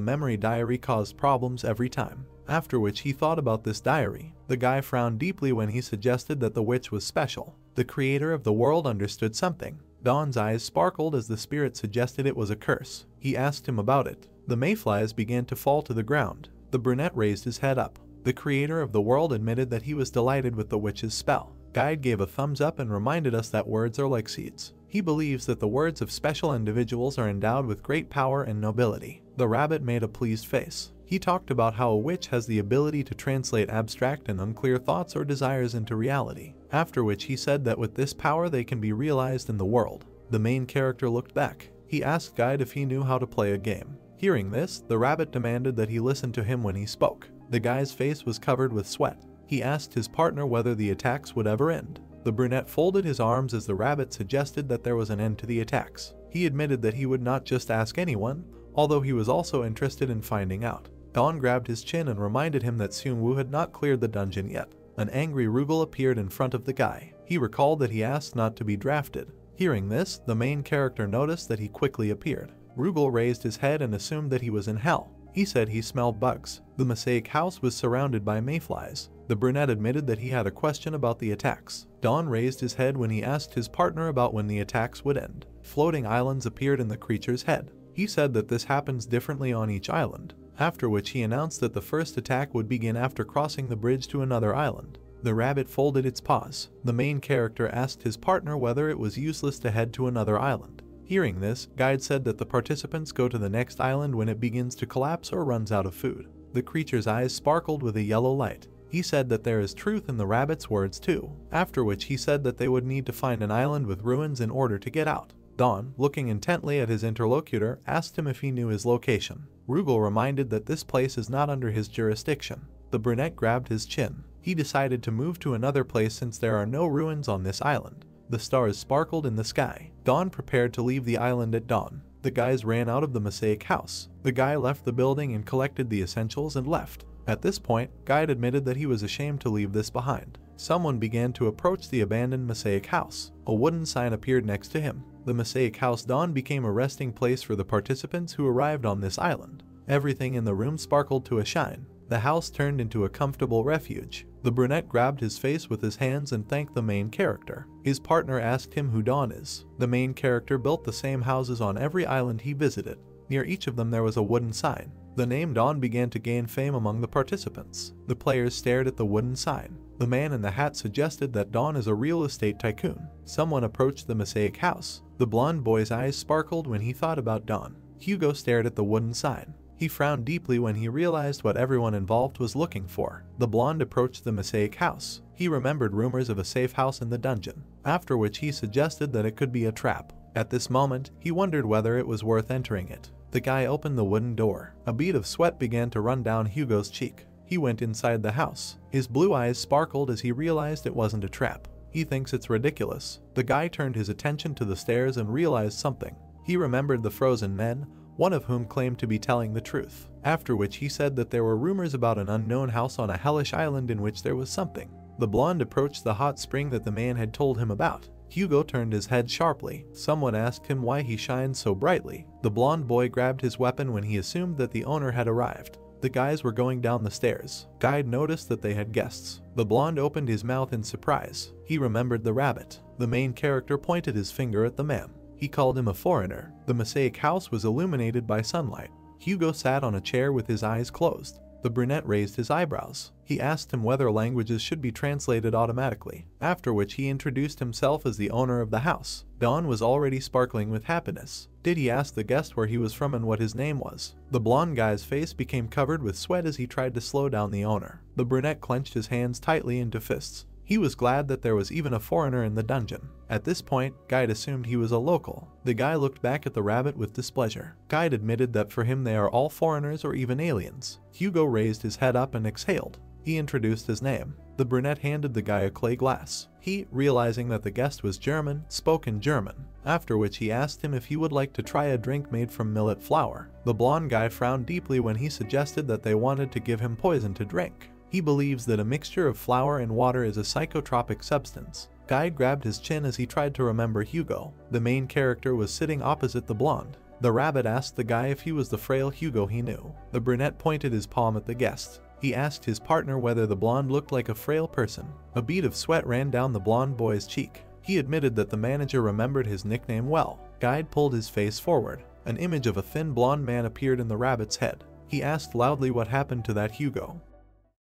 memory diary caused problems every time, after which he thought about this diary. The guy frowned deeply when he suggested that the witch was special. The creator of the world understood something. Dawn's eyes sparkled as the spirit suggested it was a curse. He asked him about it. The mayflies began to fall to the ground. The brunette raised his head up. The creator of the world admitted that he was delighted with the witch's spell. Guide gave a thumbs up and reminded us that words are like seeds. He believes that the words of special individuals are endowed with great power and nobility. The rabbit made a pleased face. He talked about how a witch has the ability to translate abstract and unclear thoughts or desires into reality, after which he said that with this power they can be realized in the world. The main character looked back. He asked Guide if he knew how to play a game. Hearing this, the rabbit demanded that he listen to him when he spoke. The guy's face was covered with sweat. He asked his partner whether the attacks would ever end. The brunette folded his arms as the rabbit suggested that there was an end to the attacks. He admitted that he would not just ask anyone, although he was also interested in finding out. Dawn grabbed his chin and reminded him that Seung-woo had not cleared the dungeon yet. An angry Rugal appeared in front of the guy. He recalled that he asked not to be drafted. Hearing this, the main character noticed that he quickly appeared. Rugal raised his head and assumed that he was in hell. He said he smelled bugs. The mosaic house was surrounded by mayflies. The brunette admitted that he had a question about the attacks. Dawn raised his head when he asked his partner about when the attacks would end. Floating islands appeared in the creature's head. He said that this happens differently on each island, after which he announced that the first attack would begin after crossing the bridge to another island. The rabbit folded its paws. The main character asked his partner whether it was useless to head to another island. Hearing this, Guide said that the participants go to the next island when it begins to collapse or runs out of food. The creature's eyes sparkled with a yellow light. He said that there is truth in the rabbit's words too, after which he said that they would need to find an island with ruins in order to get out. Dawn, looking intently at his interlocutor, asked him if he knew his location. Rugal reminded that this place is not under his jurisdiction. The brunette grabbed his chin. He decided to move to another place since there are no ruins on this island. The stars sparkled in the sky. Dawn prepared to leave the island at dawn. The guys ran out of the mosaic house. The guy left the building and collected the essentials and left. At this point, Guide admitted that he was ashamed to leave this behind. someone began to approach the abandoned mosaic house. A wooden sign appeared next to him. The mosaic house Dawn became a resting place for the participants who arrived on this island. Everything in the room sparkled to a shine. The house turned into a comfortable refuge. The brunette grabbed his face with his hands and thanked the main character. His partner asked him who Dawn is. The main character built the same houses on every island he visited. Near each of them there was a wooden sign. The name Dawn began to gain fame among the participants. The players stared at the wooden sign. The man in the hat suggested that Dawn is a real estate tycoon. Someone approached the mosaic house. The blonde boy's eyes sparkled when he thought about Dawn. Hugo stared at the wooden sign. He frowned deeply when he realized what everyone involved was looking for. The blonde approached the mosaic house. He remembered rumors of a safe house in the dungeon, after which he suggested that it could be a trap. At this moment, he wondered whether it was worth entering it. The guy opened the wooden door. A bead of sweat began to run down Hugo's cheek. He went inside the house. His blue eyes sparkled as he realized it wasn't a trap. He thinks it's ridiculous. The guy turned his attention to the stairs and realized something. He remembered the frozen men, one of whom claimed to be telling the truth, after which he said that there were rumors about an unknown house on a hellish island in which there was something. The blonde approached the hot spring that the man had told him about. Hugo turned his head sharply. Someone asked him why he shined so brightly. The blonde boy grabbed his weapon when he assumed that the owner had arrived. The guys were going down the stairs. Guide noticed that they had guests. The blonde opened his mouth in surprise. He remembered the rabbit. The main character pointed his finger at the man. He called him a foreigner. The mosaic house was illuminated by sunlight. Hugo sat on a chair with his eyes closed. The brunette raised his eyebrows. He asked him whether languages should be translated automatically, after which he introduced himself as the owner of the house. Dawn was already sparkling with happiness. Did he ask the guest where he was from and what his name was? The blonde guy's face became covered with sweat as he tried to slow down the owner. The brunette clenched his hands tightly into fists. He was glad that there was even a foreigner in the dungeon. At this point, Guide assumed he was a local. The guy looked back at the rabbit with displeasure. Guide admitted that for him they are all foreigners or even aliens. Hugo raised his head up and exhaled. He introduced his name. The brunette handed the guy a clay glass. He, realizing that the guest was German, spoke in German, after which he asked him if he would like to try a drink made from millet flour. The blonde guy frowned deeply when he suggested that they wanted to give him poison to drink. He believes that a mixture of flour and water is a psychotropic substance. Guy grabbed his chin as he tried to remember Hugo. The main character was sitting opposite the blonde. The rabbit asked the guy if he was the frail Hugo he knew. The brunette pointed his palm at the guest. He asked his partner whether the blonde looked like a frail person. A bead of sweat ran down the blonde boy's cheek. He admitted that the manager remembered his nickname well. Guide pulled his face forward. An image of a thin blonde man appeared in the rabbit's head. He asked loudly what happened to that Hugo.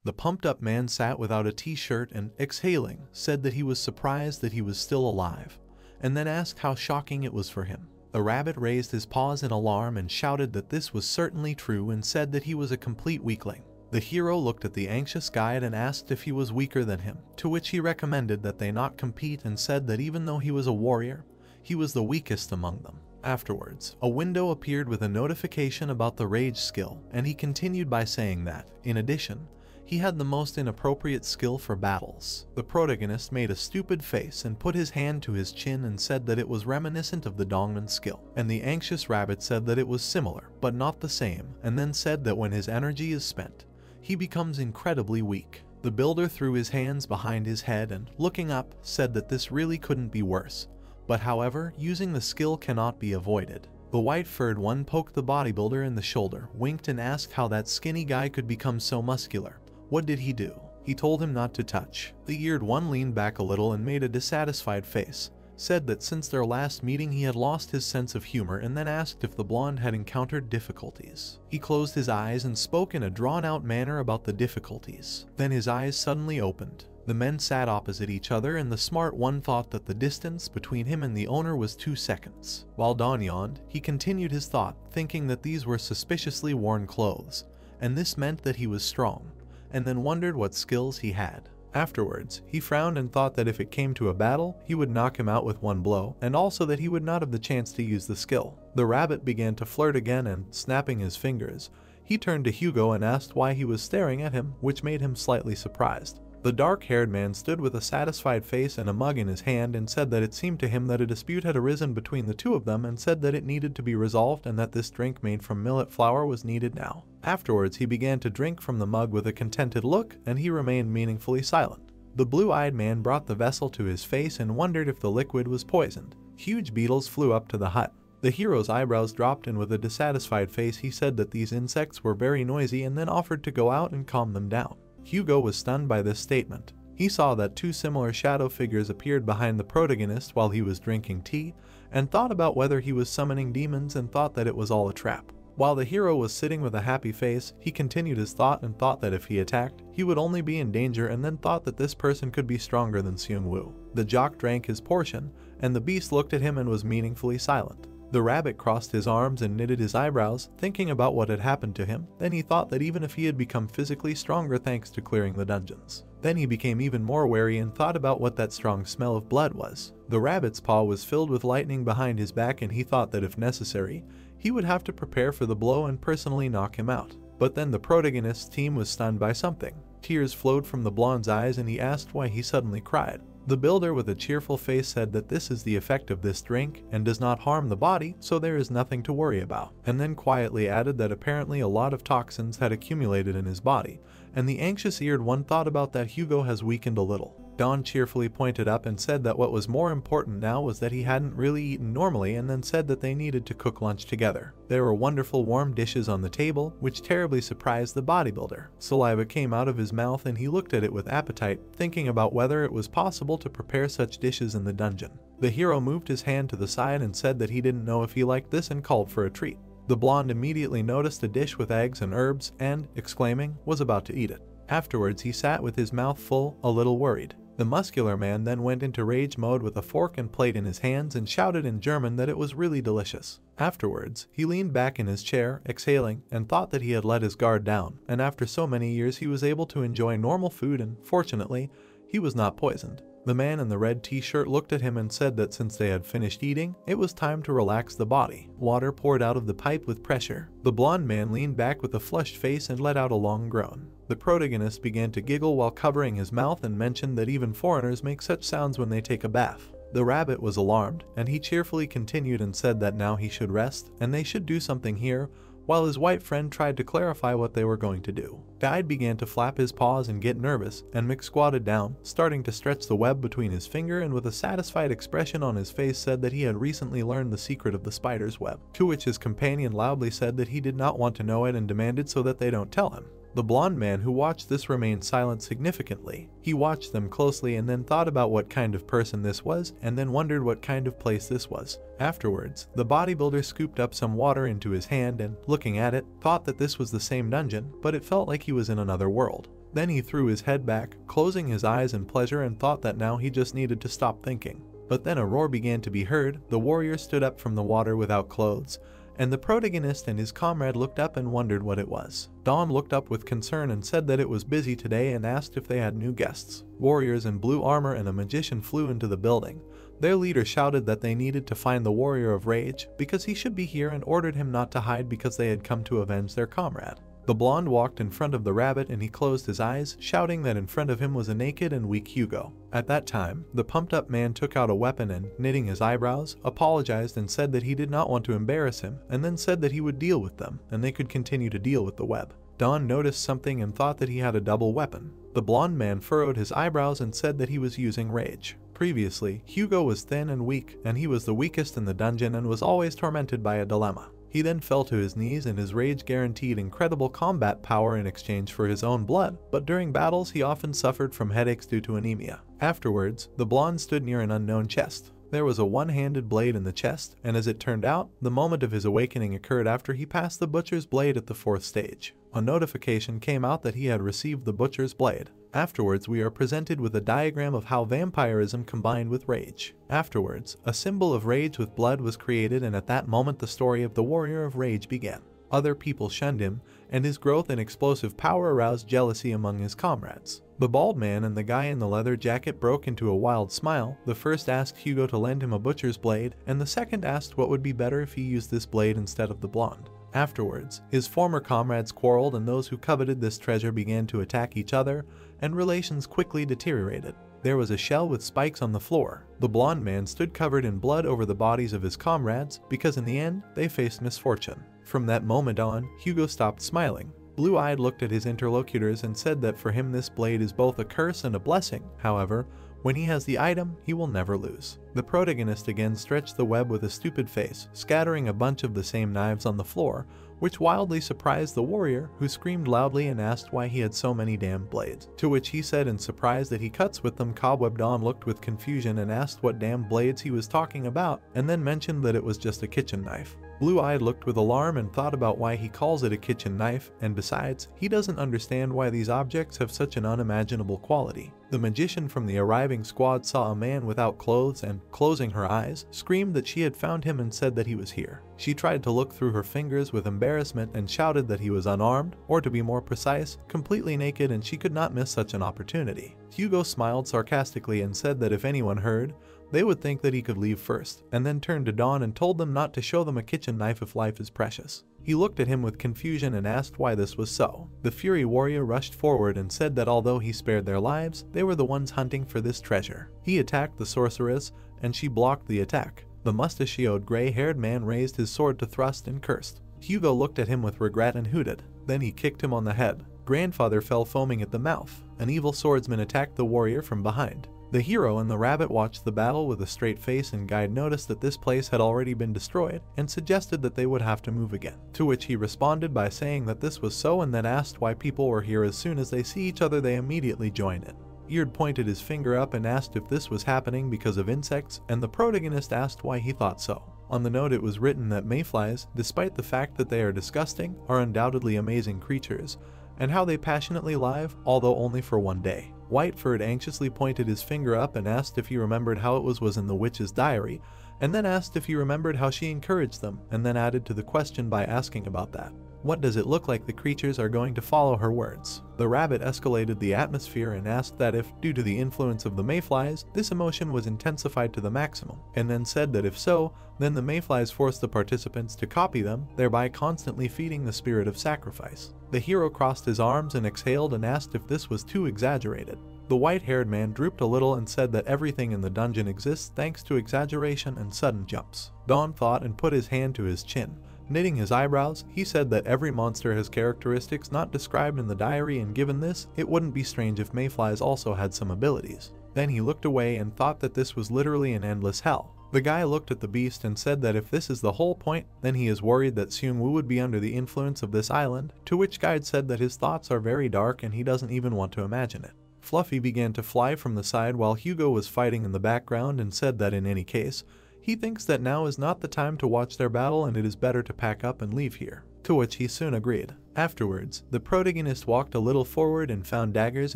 The pumped-up man sat without a t-shirt and, exhaling, said that he was surprised that he was still alive, and then asked how shocking it was for him. The rabbit raised his paws in alarm and shouted that this was certainly true and said that he was a complete weakling. The hero looked at the anxious guide and asked if he was weaker than him, to which he recommended that they not compete and said that even though he was a warrior, he was the weakest among them. Afterwards, a window appeared with a notification about the rage skill, and he continued by saying that, in addition, he had the most inappropriate skill for battles. The protagonist made a stupid face and put his hand to his chin and said that it was reminiscent of the Dongman skill. And the anxious rabbit said that it was similar, but not the same, and then said that when his energy is spent, he becomes incredibly weak. The builder threw his hands behind his head and, looking up, said that this really couldn't be worse. But however, using the skill cannot be avoided. The white-furred one poked the bodybuilder in the shoulder, winked and asked how that skinny guy could become so muscular. What did he do? He told him not to touch. The eared one leaned back a little and made a dissatisfied face, said that since their last meeting he had lost his sense of humor and then asked if the blonde had encountered difficulties. He closed his eyes and spoke in a drawn-out manner about the difficulties. Then his eyes suddenly opened. The men sat opposite each other and the smart one thought that the distance between him and the owner was 2 seconds. While Don yawned, he continued his thought, thinking that these were suspiciously worn clothes, and this meant that he was strong, and then wondered what skills he had. Afterwards, he frowned and thought that if it came to a battle, he would knock him out with one blow, and also that he would not have the chance to use the skill. The rabbit began to flirt again and, snapping his fingers, he turned to Hugo and asked why he was staring at him, which made him slightly surprised. The dark-haired man stood with a satisfied face and a mug in his hand and said that it seemed to him that a dispute had arisen between the two of them and said that it needed to be resolved and that this drink made from millet flour was needed now. Afterwards, he began to drink from the mug with a contented look and he remained meaningfully silent. The blue-eyed man brought the vessel to his face and wondered if the liquid was poisoned. Huge beetles flew up to the hut. The hero's eyebrows dropped, and with a dissatisfied face he said that these insects were very noisy and then offered to go out and calm them down. Hugo was stunned by this statement. He saw that two similar shadow figures appeared behind the protagonist while he was drinking tea, and thought about whether he was summoning demons and thought that it was all a trap. While the hero was sitting with a happy face, he continued his thought and thought that if he attacked, he would only be in danger, and then thought that this person could be stronger than Seung-woo. The jock drank his portion, and the beast looked at him and was meaningfully silent. The rabbit crossed his arms and knitted his eyebrows, thinking about what had happened to him. Then he thought that even if he had become physically stronger thanks to clearing the dungeons, then he became even more wary and thought about what that strong smell of blood was. The rabbit's paw was filled with lightning behind his back, and he thought that if necessary, he would have to prepare for the blow and personally knock him out. But then the protagonist's team was stunned by something. Tears flowed from the blonde's eyes and he asked why he suddenly cried. The builder with a cheerful face said that this is the effect of this drink and does not harm the body, so there is nothing to worry about, and then quietly added that apparently a lot of toxins had accumulated in his body, and the anxious-eared one thought about that Hugo has weakened a little. Dawn cheerfully pointed up and said that what was more important now was that he hadn't really eaten normally, and then said that they needed to cook lunch together. There were wonderful warm dishes on the table, which terribly surprised the bodybuilder. Saliva came out of his mouth and he looked at it with appetite, thinking about whether it was possible to prepare such dishes in the dungeon. The hero moved his hand to the side and said that he didn't know if he liked this and called for a treat. The blonde immediately noticed a dish with eggs and herbs and, exclaiming, was about to eat it. Afterwards he sat with his mouth full, a little worried. The muscular man then went into rage mode with a fork and plate in his hands and shouted in German that it was really delicious. Afterwards, he leaned back in his chair, exhaling, and thought that he had let his guard down, and after so many years he was able to enjoy normal food and, fortunately, he was not poisoned. The man in the red t-shirt looked at him and said that since they had finished eating, it was time to relax the body. Water poured out of the pipe with pressure. The blonde man leaned back with a flushed face and let out a long groan. The protagonist began to giggle while covering his mouth and mentioned that even foreigners make such sounds when they take a bath. The rabbit was alarmed, and he cheerfully continued and said that now he should rest, and they should do something here, while his white friend tried to clarify what they were going to do. Guide began to flap his paws and get nervous, and Mick squatted down, starting to stretch the web between his finger, and with a satisfied expression on his face said that he had recently learned the secret of the spider's web, to which his companion loudly said that he did not want to know it and demanded so that they don't tell him. The blonde man who watched this remained silent significantly. He watched them closely and then thought about what kind of person this was, and then wondered what kind of place this was. Afterwards, the bodybuilder scooped up some water into his hand and, looking at it, thought that this was the same dungeon, but it felt like he was in another world. Then he threw his head back, closing his eyes in pleasure, and thought that now he just needed to stop thinking. But then a roar began to be heard. The warrior stood up from the water without clothes, and the protagonist and his comrade looked up and wondered what it was. Dawn looked up with concern and said that it was busy today and asked if they had new guests. Warriors in blue armor and a magician flew into the building. Their leader shouted that they needed to find the warrior of rage because he should be here, and ordered him not to hide because they had come to avenge their comrade. The blonde walked in front of the rabbit and he closed his eyes, shouting that in front of him was a naked and weak Hugo. At that time, the pumped-up man took out a weapon and, knitting his eyebrows, apologized and said that he did not want to embarrass him, and then said that he would deal with them, and they could continue to deal with the web. Dawn noticed something and thought that he had a double weapon. The blonde man furrowed his eyebrows and said that he was using rage. Previously, Hugo was thin and weak, and he was the weakest in the dungeon and was always tormented by a dilemma. He then fell to his knees, and his rage guaranteed incredible combat power in exchange for his own blood, but during battles he often suffered from headaches due to anemia. Afterwards, the blonde stood near an unknown chest. There was a one-handed blade in the chest, and as it turned out, the moment of his awakening occurred after he passed the butcher's blade at the 4th stage. A notification came out that he had received the butcher's blade. Afterwards, we are presented with a diagram of how vampirism combined with rage. Afterwards, a symbol of rage with blood was created, and at that moment the story of the warrior of rage began. Other people shunned him, and his growth and explosive power aroused jealousy among his comrades. The bald man and the guy in the leather jacket broke into a wild smile. The first asked Hugo to lend him a butcher's blade, and the second asked what would be better if he used this blade instead of the blonde. Afterwards, his former comrades quarreled, and those who coveted this treasure began to attack each other, and relations quickly deteriorated. There was a shell with spikes on the floor. The blonde man stood covered in blood over the bodies of his comrades because in the end, they faced misfortune. From that moment on, Hugo stopped smiling. Blue-Eyed looked at his interlocutors and said that for him this blade is both a curse and a blessing. However, when he has the item, he will never lose. The protagonist again stretched the web with a stupid face, scattering a bunch of the same knives on the floor, which wildly surprised the warrior, who screamed loudly and asked why he had so many damn blades. To which he said in surprise that he cuts with them. Cobweb Dawn looked with confusion and asked what damn blades he was talking about, and then mentioned that it was just a kitchen knife. Blue-Eyed looked with alarm and thought about why he calls it a kitchen knife, and besides, he doesn't understand why these objects have such an unimaginable quality. The magician from the arriving squad saw a man without clothes and, closing her eyes, screamed that she had found him and said that he was here. She tried to look through her fingers with embarrassment and shouted that he was unarmed, or to be more precise, completely naked, and she could not miss such an opportunity. Hugo smiled sarcastically and said that if anyone heard, they would think that he could leave first, and then turned to Dawn and told them not to show them a kitchen knife if life is precious. He looked at him with confusion and asked why this was so. The Fury warrior rushed forward and said that although he spared their lives, they were the ones hunting for this treasure. He attacked the sorceress, and she blocked the attack. The mustachioed gray-haired man raised his sword to thrust and cursed. Hugo looked at him with regret and hooted. Then he kicked him on the head. Grandfather fell foaming at the mouth. An evil swordsman attacked the warrior from behind. The hero and the rabbit watched the battle with a straight face, and Guide noticed that this place had already been destroyed and suggested that they would have to move again. To which he responded by saying that this was so, and then asked why people were here. As soon as they see each other, they immediately join in. Eard pointed his finger up and asked if this was happening because of insects, and the protagonist asked why he thought so. On the note it was written that mayflies, despite the fact that they are disgusting, are undoubtedly amazing creatures, and how they passionately live, although only for one day. Whiteford anxiously pointed his finger up and asked if he remembered how it was in the witch's diary, and then asked if he remembered how she encouraged them, and then added to the question by asking about that. What does it look like the creatures are going to follow her words? The rabbit escalated the atmosphere and asked that if, due to the influence of the mayflies, this emotion was intensified to the maximum, and then said that if so, then the mayflies forced the participants to copy them, thereby constantly feeding the spirit of sacrifice. The hero crossed his arms and exhaled and asked if this was too exaggerated. The white-haired man drooped a little and said that everything in the dungeon exists thanks to exaggeration and sudden jumps. Dawn thought and put his hand to his chin. Knitting his eyebrows, he said that every monster has characteristics not described in the diary, and given this, it wouldn't be strange if mayflies also had some abilities. Then he looked away and thought that this was literally an endless hell. The guy looked at the beast and said that if this is the whole point, then he is worried that Seung-woo would be under the influence of this island, to which Guide said that his thoughts are very dark and he doesn't even want to imagine it. Fluffy began to fly from the side while Hugo was fighting in the background and said that in any case, he thinks that now is not the time to watch their battle and it is better to pack up and leave here. To which he soon agreed. Afterwards, the protagonist walked a little forward and found daggers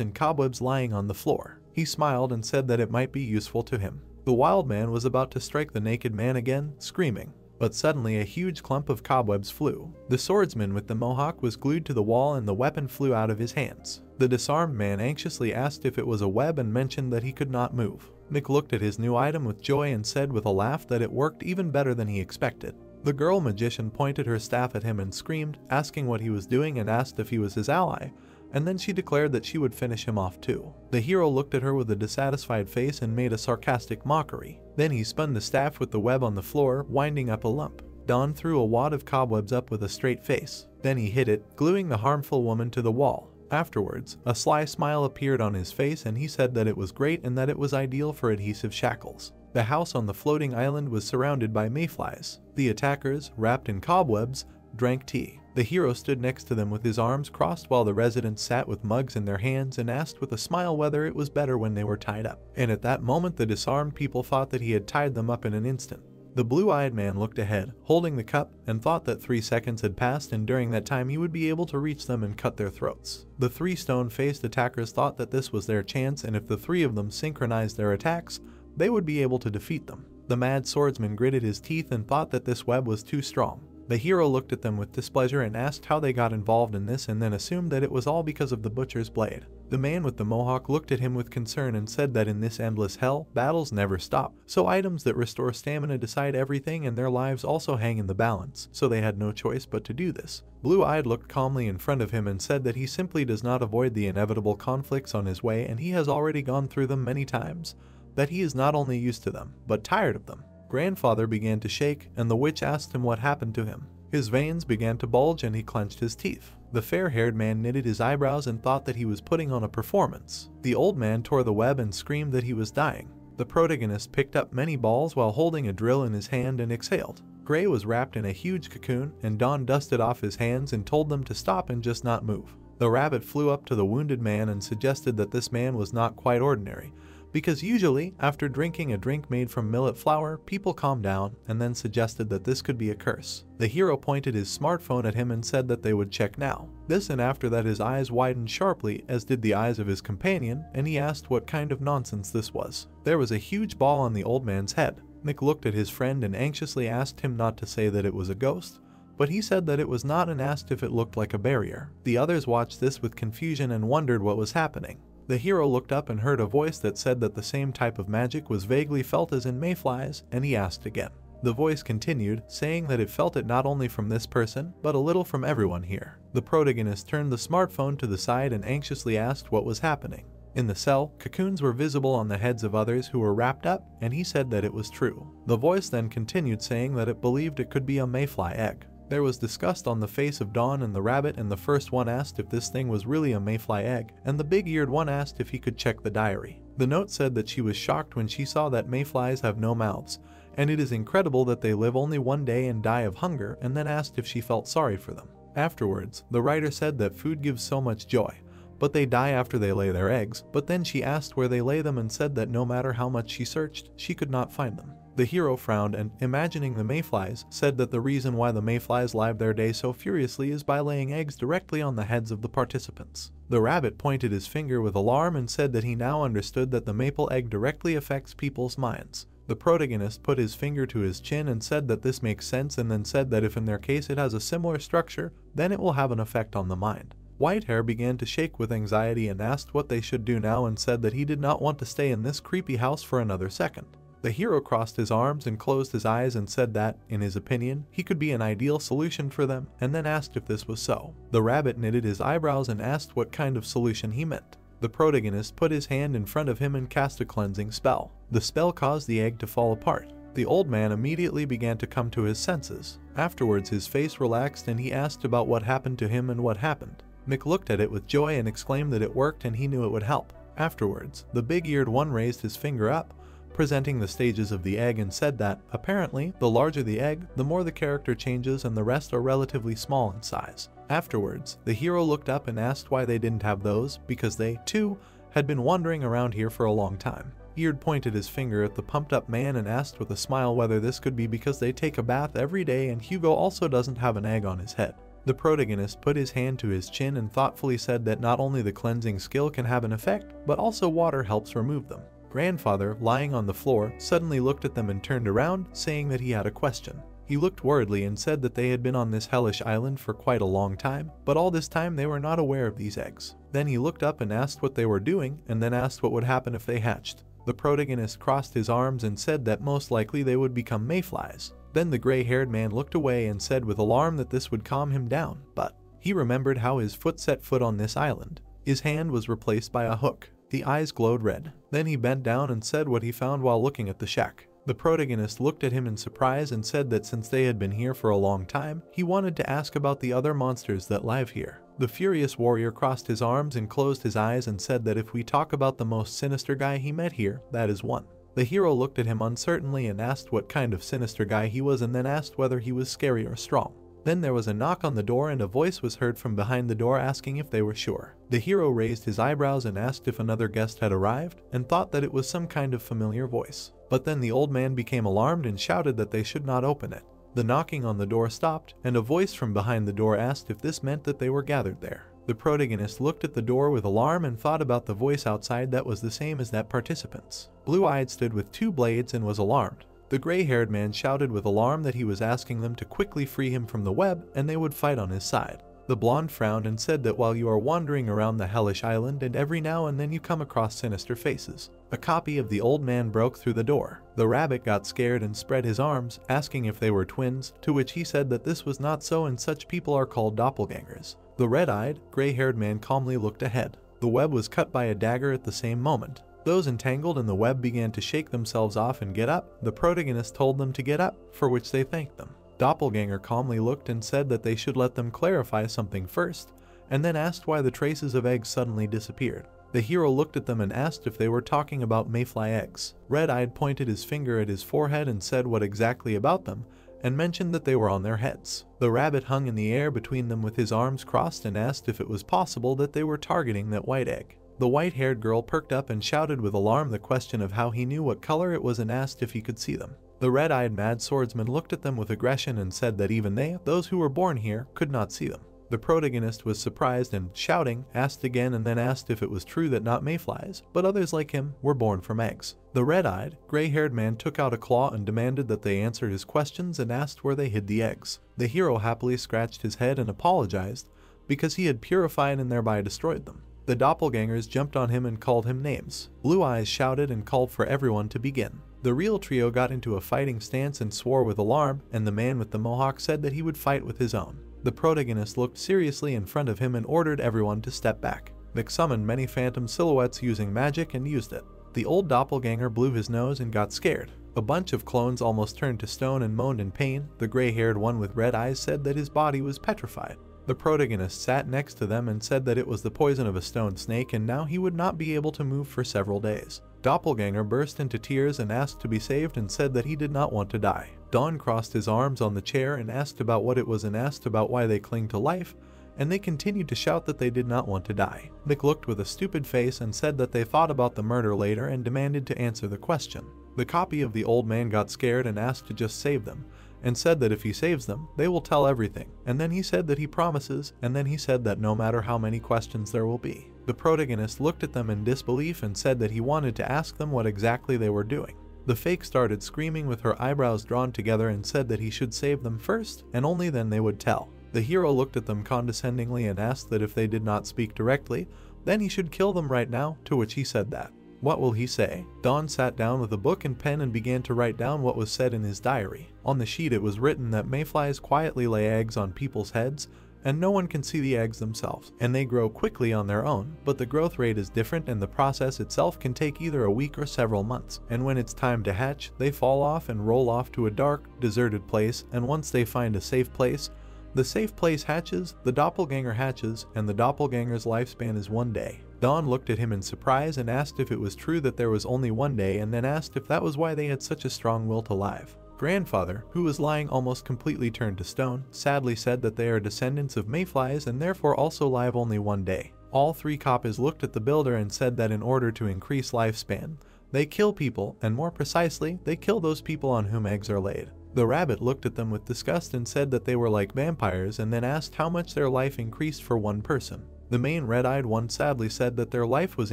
and cobwebs lying on the floor. He smiled and said that it might be useful to him. The wild man was about to strike the naked man again, screaming. But suddenly a huge clump of cobwebs flew. The swordsman with the mohawk was glued to the wall and the weapon flew out of his hands. The disarmed man anxiously asked if it was a web and mentioned that he could not move. Mick looked at his new item with joy and said with a laugh that it worked even better than he expected. The girl magician pointed her staff at him and screamed, asking what he was doing, and asked if he was his ally, and then she declared that she would finish him off too. The hero looked at her with a dissatisfied face and made a sarcastic mockery. Then he spun the staff with the web on the floor, winding up a lump. Dawn threw a wad of cobwebs up with a straight face. Then he hit it, gluing the harmful woman to the wall. Afterwards, a sly smile appeared on his face and he said that it was great and that it was ideal for adhesive shackles. The house on the floating island was surrounded by mayflies. The attackers, wrapped in cobwebs, drank tea. The hero stood next to them with his arms crossed while the residents sat with mugs in their hands and asked with a smile whether it was better when they were tied up. And at that moment the disarmed people thought that he had tied them up in an instant. The blue-eyed man looked ahead, holding the cup, and thought that 3 seconds had passed and during that time he would be able to reach them and cut their throats. The 3 stone-faced attackers thought that this was their chance, and if the 3 of them synchronized their attacks, they would be able to defeat them. The mad swordsman gritted his teeth and thought that this web was too strong. The hero looked at them with displeasure and asked how they got involved in this, and then assumed that it was all because of the butcher's blade. The man with the mohawk looked at him with concern and said that in this endless hell, battles never stop, so items that restore stamina decide everything and their lives also hang in the balance, so they had no choice but to do this. Blue-Eyed looked calmly in front of him and said that he simply does not avoid the inevitable conflicts on his way and he has already gone through them many times, that he is not only used to them, but tired of them. Grandfather began to shake, and the witch asked him what happened to him. His veins began to bulge and he clenched his teeth. The fair-haired man knitted his eyebrows and thought that he was putting on a performance. The old man tore the web and screamed that he was dying. The protagonist picked up many balls while holding a drill in his hand and exhaled. Gray was wrapped in a huge cocoon, and Don dusted off his hands and told them to stop and just not move. The rabbit flew up to the wounded man and suggested that this man was not quite ordinary, because usually, after drinking a drink made from millet flour, people calm down, and then suggested that this could be a curse. The hero pointed his smartphone at him and said that they would check now. This, and after that his eyes widened sharply, as did the eyes of his companion, and he asked what kind of nonsense this was. There was a huge ball on the old man's head. Mick looked at his friend and anxiously asked him not to say that it was a ghost, but he said that it was not and asked if it looked like a barrier. The others watched this with confusion and wondered what was happening. The hero looked up and heard a voice that said that the same type of magic was vaguely felt as in mayflies, and he asked again. The voice continued, saying that it felt it not only from this person, but a little from everyone here. The protagonist turned the smartphone to the side and anxiously asked what was happening. In the cell, cocoons were visible on the heads of others who were wrapped up, and he said that it was true. The voice then continued, saying that it believed it could be a mayfly egg. There was disgust on the face of Dawn and the rabbit, and the first one asked if this thing was really a mayfly egg, and the big-eared one asked if he could check the diary. The note said that she was shocked when she saw that mayflies have no mouths, and it is incredible that they live only one day and die of hunger, and then asked if she felt sorry for them. Afterwards, the writer said that food gives so much joy, but they die after they lay their eggs, but then she asked where they lay them and said that no matter how much she searched, she could not find them. The hero frowned and, imagining the mayflies, said that the reason why the mayflies live their day so furiously is by laying eggs directly on the heads of the participants. The rabbit pointed his finger with alarm and said that he now understood that the maple egg directly affects people's minds. The protagonist put his finger to his chin and said that this makes sense, and then said that if in their case it has a similar structure, then it will have an effect on the mind. Whitehair began to shake with anxiety and asked what they should do now, and said that he did not want to stay in this creepy house for another second. The hero crossed his arms and closed his eyes and said that, in his opinion, he could be an ideal solution for them, and then asked if this was so. The rabbit knitted his eyebrows and asked what kind of solution he meant. The protagonist put his hand in front of him and cast a cleansing spell. The spell caused the egg to fall apart. The old man immediately began to come to his senses. Afterwards his face relaxed and he asked about what happened to him and what happened. Mick looked at it with joy and exclaimed that it worked and he knew it would help. Afterwards, the big-eared one raised his finger up, presenting the stages of the egg, and said that, apparently, the larger the egg, the more the character changes, and the rest are relatively small in size. Afterwards, the hero looked up and asked why they didn't have those, because they, too, had been wandering around here for a long time. Beard pointed his finger at the pumped-up man and asked with a smile whether this could be because they take a bath every day and Hugo also doesn't have an egg on his head. The protagonist put his hand to his chin and thoughtfully said that not only the cleansing skill can have an effect, but also water helps remove them. Grandfather, lying on the floor, suddenly looked at them and turned around, saying that he had a question. He looked worriedly and said that they had been on this hellish island for quite a long time, but all this time they were not aware of these eggs. Then he looked up and asked what they were doing, and then asked what would happen if they hatched. The protagonist crossed his arms and said that most likely they would become mayflies. Then the gray-haired man looked away and said with alarm that this would calm him down, but he remembered how his foot set foot on this island. His hand was replaced by a hook. The eyes glowed red. Then he bent down and said what he found while looking at the shack. The protagonist looked at him in surprise and said that since they had been here for a long time, he wanted to ask about the other monsters that live here. The furious warrior crossed his arms and closed his eyes and said that if we talk about the most sinister guy he met here, that is one. The hero looked at him uncertainly and asked what kind of sinister guy he was, and then asked whether he was scary or strong. Then there was a knock on the door and a voice was heard from behind the door asking if they were sure. The hero raised his eyebrows and asked if another guest had arrived, and thought that it was some kind of familiar voice. But then the old man became alarmed and shouted that they should not open it. The knocking on the door stopped, and a voice from behind the door asked if this meant that they were gathered there. The protagonist looked at the door with alarm and thought about the voice outside that was the same as that participant's. Blue-eyed stood with two blades and was alarmed. The gray-haired man shouted with alarm that he was asking them to quickly free him from the web and they would fight on his side. The blonde frowned and said that while you are wandering around the hellish island and every now and then you come across sinister faces. A copy of the old man broke through the door. The rabbit got scared and spread his arms, asking if they were twins, to which he said that this was not so and such people are called doppelgangers. The red-eyed, gray-haired man calmly looked ahead. The web was cut by a dagger at the same moment. Those entangled in the web began to shake themselves off and get up. The protagonist told them to get up, for which they thanked them. Doppelganger calmly looked and said that they should let them clarify something first, and then asked why the traces of eggs suddenly disappeared. The hero looked at them and asked if they were talking about mayfly eggs. Red-Eyed pointed his finger at his forehead and said what exactly about them, and mentioned that they were on their heads. The rabbit hung in the air between them with his arms crossed and asked if it was possible that they were targeting that white egg. The white-haired girl perked up and shouted with alarm the question of how he knew what color it was and asked if he could see them. The red-eyed mad swordsman looked at them with aggression and said that even they, those who were born here, could not see them. The protagonist was surprised and, shouting, asked again and then asked if it was true that not mayflies, but others like him, were born from eggs. The red-eyed, gray-haired man took out a claw and demanded that they answer his questions and asked where they hid the eggs. The hero happily scratched his head and apologized, because he had purified and thereby destroyed them. The doppelgangers jumped on him and called him names. Blue Eyes shouted and called for everyone to begin. The real trio got into a fighting stance and swore with alarm, and the man with the mohawk said that he would fight with his own. The protagonist looked seriously in front of him and ordered everyone to step back. Mick summoned many phantom silhouettes using magic and used it. The old doppelganger blew his nose and got scared. A bunch of clones almost turned to stone and moaned in pain. The gray-haired one with red eyes said that his body was petrified. The protagonist sat next to them and said that it was the poison of a stone snake and now he would not be able to move for several days. Doppelganger burst into tears and asked to be saved and said that he did not want to die. Dawn crossed his arms on the chair and asked about what it was and asked about why they cling to life, and they continued to shout that they did not want to die. Nick looked with a stupid face and said that they thought about the murder later and demanded to answer the question. The copy of the old man got scared and asked to just save them, and said that if he saves them, they will tell everything, and then he said that he promises, and then he said that no matter how many questions there will be. The protagonist looked at them in disbelief and said that he wanted to ask them what exactly they were doing. The fake started screaming with her eyebrows drawn together and said that he should save them first, and only then they would tell. The hero looked at them condescendingly and asked that if they did not speak directly, then he should kill them right now, to which he said that. What will he say? Dawn sat down with a book and pen and began to write down what was said in his diary. On the sheet it was written that mayflies quietly lay eggs on people's heads, and no one can see the eggs themselves, and they grow quickly on their own, but the growth rate is different and the process itself can take either a week or several months, and when it's time to hatch, they fall off and roll off to a dark, deserted place, and once they find a safe place, the safe place hatches, the doppelganger hatches, and the doppelganger's lifespan is 1 day. Dawn looked at him in surprise and asked if it was true that there was only 1 day and then asked if that was why they had such a strong will to live. Grandfather, who was lying almost completely turned to stone, sadly said that they are descendants of mayflies and therefore also live only 1 day. All three coppers looked at the builder and said that in order to increase lifespan, they kill people, and more precisely, they kill those people on whom eggs are laid. The rabbit looked at them with disgust and said that they were like vampires and then asked how much their life increased for one person. The main red-eyed one sadly said that their life was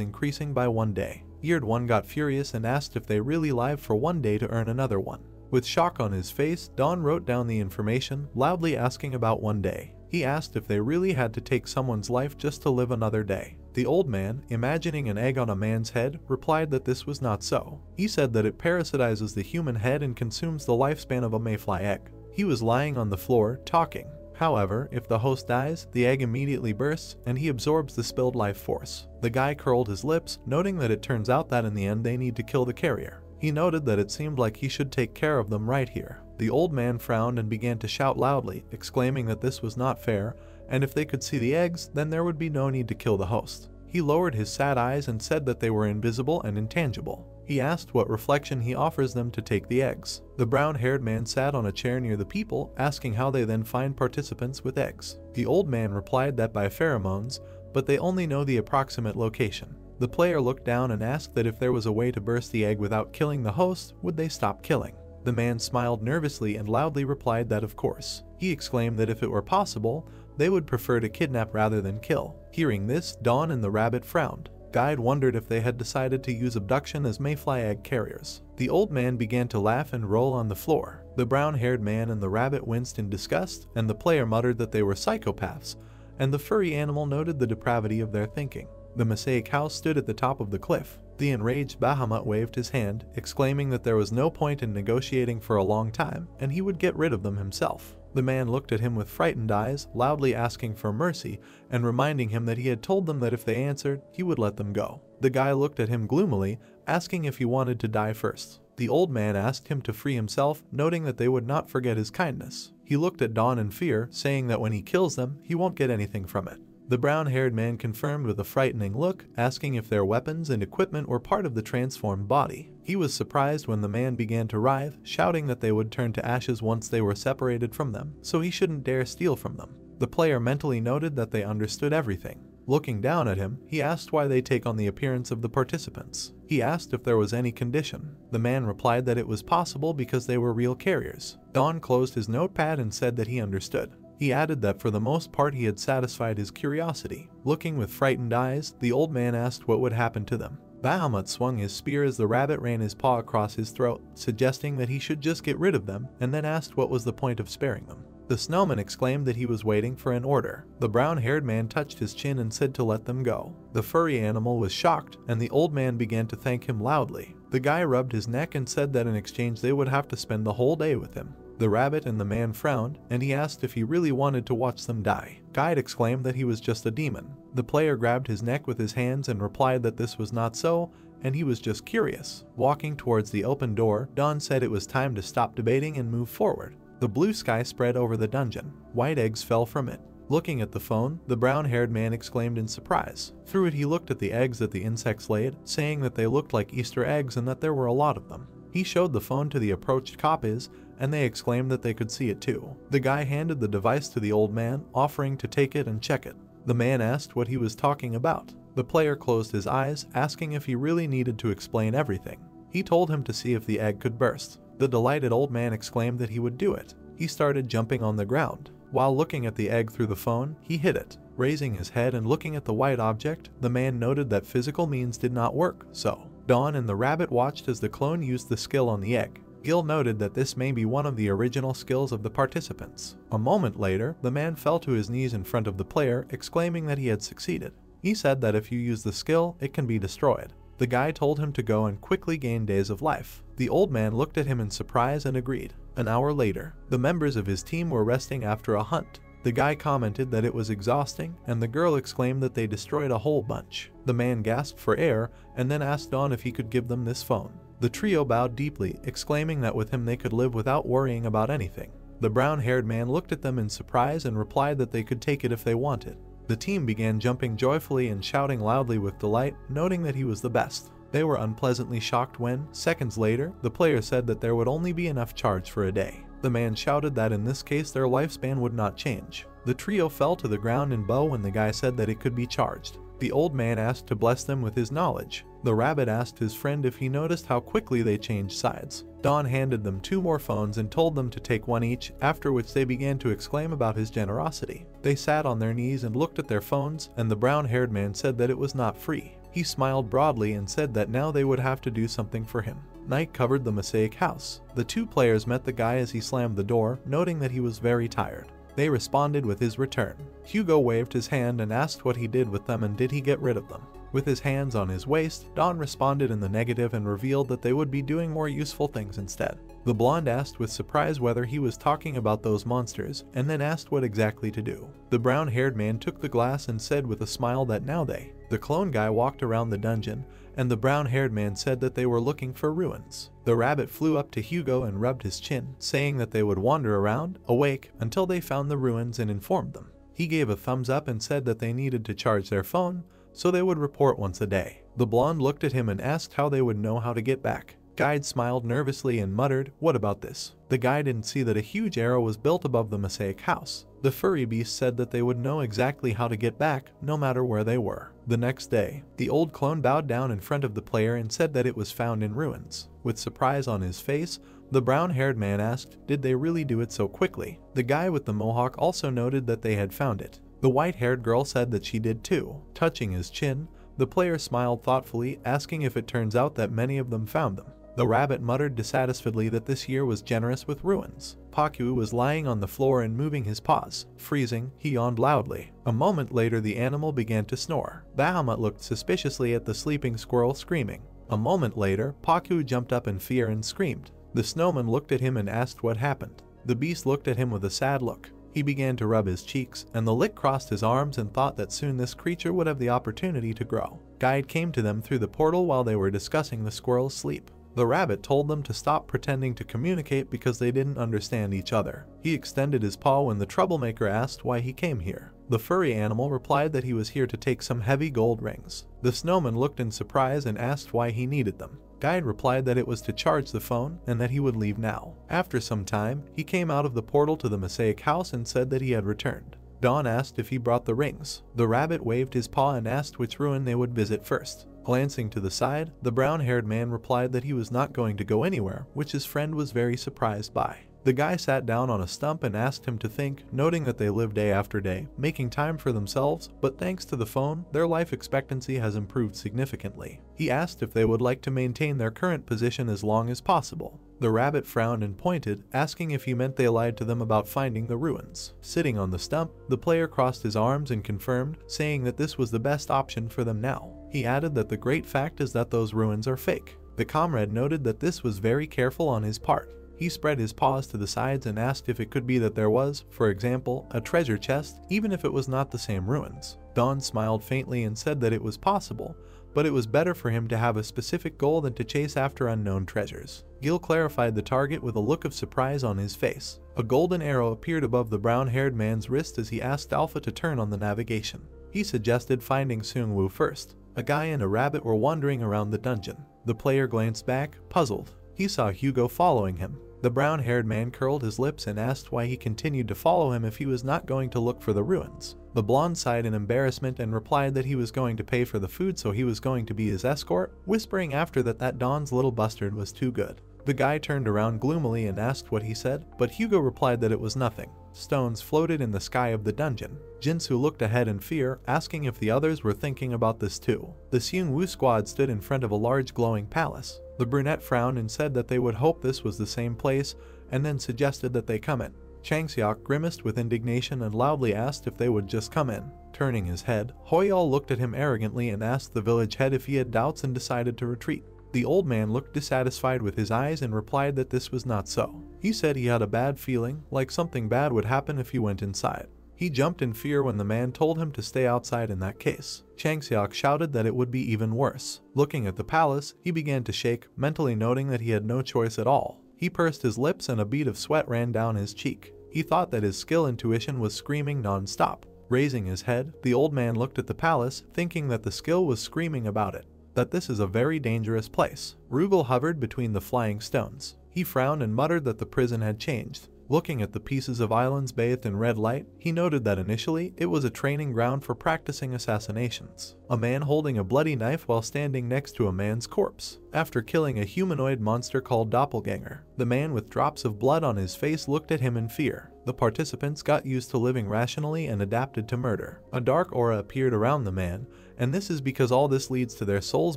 increasing by 1 day. Eared one got furious and asked if they really lived for 1 day to earn another one. With shock on his face, Dawn wrote down the information, loudly asking about 1 day. He asked if they really had to take someone's life just to live another day. The old man, imagining an egg on a man's head, replied that this was not so. He said that it parasitizes the human head and consumes the lifespan of a mayfly egg. He was lying on the floor, talking. However, if the host dies, the egg immediately bursts, and he absorbs the spilled life force. The guy curled his lips, noting that it turns out that in the end they need to kill the carrier. He noted that it seemed like he should take care of them right here. The old man frowned and began to shout loudly, exclaiming that this was not fair, and if they could see the eggs, then there would be no need to kill the host. He lowered his sad eyes and said that they were invisible and intangible. He asked what reflection he offers them to take the eggs. The brown-haired man sat on a chair near the people, asking how they then find participants with eggs. The old man replied that by pheromones, but they only know the approximate location. The player looked down and asked that if there was a way to burst the egg without killing the host, would they stop killing? The man smiled nervously and loudly replied that of course. He exclaimed that if it were possible, they would prefer to kidnap rather than kill. Hearing this, Dawn and the rabbit frowned. Guide wondered if they had decided to use abduction as mayfly egg carriers. The old man began to laugh and roll on the floor. The brown-haired man and the rabbit winced in disgust, and the player muttered that they were psychopaths, and the furry animal noted the depravity of their thinking. The mosaic house stood at the top of the cliff. The enraged Bahamut waved his hand, exclaiming that there was no point in negotiating for a long time, and he would get rid of them himself. The man looked at him with frightened eyes, loudly asking for mercy, and reminding him that he had told them that if they answered, he would let them go. The guy looked at him gloomily, asking if he wanted to die first. The old man asked him to free himself, noting that they would not forget his kindness. He looked at Don in fear, saying that when he kills them, he won't get anything from it. The brown-haired man confirmed with a frightening look, asking if their weapons and equipment were part of the transformed body. He was surprised when the man began to writhe, shouting that they would turn to ashes once they were separated from them, so he shouldn't dare steal from them. The player mentally noted that they understood everything. Looking down at him, he asked why they take on the appearance of the participants. He asked if there was any condition. The man replied that it was possible because they were real carriers. Don closed his notepad and said that he understood. He added that for the most part he had satisfied his curiosity. Looking with frightened eyes, the old man asked what would happen to them. Bahamut swung his spear as the rabbit ran his paw across his throat, suggesting that he should just get rid of them, and then asked what was the point of sparing them. The snowman exclaimed that he was waiting for an order. The brown-haired man touched his chin and said to let them go. The furry animal was shocked, and the old man began to thank him loudly. The guy rubbed his neck and said that in exchange they would have to spend the whole day with him. The rabbit and the man frowned, and he asked if he really wanted to watch them die. Guide exclaimed that he was just a demon. The player grabbed his neck with his hands and replied that this was not so, and he was just curious. Walking towards the open door, Don said it was time to stop debating and move forward. The blue sky spread over the dungeon. White eggs fell from it. Looking at the phone, the brown-haired man exclaimed in surprise. Through it he looked at the eggs that the insects laid, saying that they looked like Easter eggs and that there were a lot of them. He showed the phone to the approached copies, and they exclaimed that they could see it too. The guy handed the device to the old man, offering to take it and check it. The man asked what he was talking about. The player closed his eyes, asking if he really needed to explain everything. He told him to see if the egg could burst. The delighted old man exclaimed that he would do it. He started jumping on the ground. While looking at the egg through the phone, he hit it. Raising his head and looking at the white object, the man noted that physical means did not work, so Don and the rabbit watched as the clone used the skill on the egg. Gil noted that this may be one of the original skills of the participants. A moment later, the man fell to his knees in front of the player, exclaiming that he had succeeded. He said that if you use the skill, it can be destroyed. The guy told him to go and quickly gain days of life. The old man looked at him in surprise and agreed. An hour later, the members of his team were resting after a hunt. The guy commented that it was exhausting, and the girl exclaimed that they destroyed a whole bunch. The man gasped for air, and then asked Don if he could give them this phone. The trio bowed deeply, exclaiming that with him they could live without worrying about anything. The brown-haired man looked at them in surprise and replied that they could take it if they wanted. The team began jumping joyfully and shouting loudly with delight, noting that he was the best. They were unpleasantly shocked when, seconds later, the player said that there would only be enough charge for a day. The man shouted that in this case their lifespan would not change. The trio fell to the ground in bow when the guy said that it could be charged. The old man asked to bless them with his knowledge. The rabbit asked his friend if he noticed how quickly they changed sides. Don handed them 2 more phones and told them to take one each, after which they began to exclaim about his generosity. They sat on their knees and looked at their phones, and the brown-haired man said that it was not free. He smiled broadly and said that now they would have to do something for him. Night covered the mosaic house. The 2 players met the guy as he slammed the door, noting that he was very tired. They responded with his return. Hugo waved his hand and asked what he did with them and did he get rid of them. With his hands on his waist, Don responded in the negative and revealed that they would be doing more useful things instead. The blonde asked with surprise whether he was talking about those monsters, and then asked what exactly to do. The brown-haired man took the glass and said with a smile that now the clone guy walked around the dungeon, and the brown-haired man said that they were looking for ruins. The rabbit flew up to Hugo and rubbed his chin, saying that they would wander around, awake, until they found the ruins and informed them. He gave a thumbs up and said that they needed to charge their phone, so they would report once a day. The blonde looked at him and asked how they would know how to get back. Guide smiled nervously and muttered, "What about this?" The guy didn't see that a huge arrow was built above the mosaic house. The furry beast said that they would know exactly how to get back, no matter where they were. The next day, the old clone bowed down in front of the player and said that it was found in ruins. With surprise on his face, the brown-haired man asked, did they really do it so quickly? The guy with the mohawk also noted that they had found it. The white-haired girl said that she did too. Touching his chin, the player smiled thoughtfully, asking if it turns out that many of them found them. The rabbit muttered dissatisfiedly that this year was generous with ruins. Paku was lying on the floor and moving his paws. Freezing, he yawned loudly. A moment later the animal began to snore. Bahamut looked suspiciously at the sleeping squirrel, screaming. A moment later, Paku jumped up in fear and screamed. The snowman looked at him and asked what happened. The beast looked at him with a sad look. He began to rub his cheeks, and the lick crossed his arms and thought that soon this creature would have the opportunity to grow. Guide came to them through the portal while they were discussing the squirrel's sleep. The rabbit told them to stop pretending to communicate because they didn't understand each other. He extended his paw when the troublemaker asked why he came here. The furry animal replied that he was here to take some heavy gold rings. The snowman looked in surprise and asked why he needed them. Guide replied that it was to charge the phone and that he would leave now. After some time, he came out of the portal to the mosaic house and said that he had returned. Dawn asked if he brought the rings. The rabbit waved his paw and asked which ruin they would visit first. Glancing to the side, the brown-haired man replied that he was not going to go anywhere, which his friend was very surprised by. The guy sat down on a stump and asked him to think, noting that they live day after day, making time for themselves, but thanks to the phone, their life expectancy has improved significantly. He asked if they would like to maintain their current position as long as possible. The rabbit frowned and pointed, asking if he meant they lied to them about finding the ruins. Sitting on the stump, the player crossed his arms and confirmed, saying that this was the best option for them now. He added that the great fact is that those ruins are fake. The comrade noted that this was very careful on his part. He spread his paws to the sides and asked if it could be that there was, for example, a treasure chest, even if it was not the same ruins. Dawn smiled faintly and said that it was possible, but it was better for him to have a specific goal than to chase after unknown treasures. Gil clarified the target with a look of surprise on his face. A golden arrow appeared above the brown-haired man's wrist as he asked Alpha to turn on the navigation. He suggested finding Seung-woo first. A guy and a rabbit were wandering around the dungeon. The player glanced back, puzzled. He saw Hugo following him. The brown-haired man curled his lips and asked why he continued to follow him if he was not going to look for the ruins. The blonde sighed in embarrassment and replied that he was going to pay for the food, so he was going to be his escort, whispering after that Dawn's little bastard was too good. The guy turned around gloomily and asked what he said, but Hugo replied that it was nothing. Stones floated in the sky of the dungeon. Jinsu looked ahead in fear, asking if the others were thinking about this too. The Seung-woo squad stood in front of a large glowing palace. The brunette frowned and said that they would hope this was the same place, and then suggested that they come in. Changseok grimaced with indignation and loudly asked if they would just come in. Turning his head, Hoyal looked at him arrogantly and asked the village head if he had doubts and decided to retreat. The old man looked dissatisfied with his eyes and replied that this was not so. He said he had a bad feeling, like something bad would happen if he went inside. He jumped in fear when the man told him to stay outside in that case. Changseok shouted that it would be even worse. Looking at the palace, he began to shake, mentally noting that he had no choice at all. He pursed his lips and a bead of sweat ran down his cheek. He thought that his skill intuition was screaming non-stop. Raising his head, the old man looked at the palace, thinking that the skill was screaming about it. That this is a very dangerous place. Rugal hovered between the flying stones. He frowned and muttered that the prison had changed. Looking at the pieces of islands bathed in red light, he noted that initially it was a training ground for practicing assassinations. A man holding a bloody knife while standing next to a man's corpse. After killing a humanoid monster called Doppelganger, the man with drops of blood on his face looked at him in fear. The participants got used to living rationally and adapted to murder. A dark aura appeared around the man, and this is because all this leads to their souls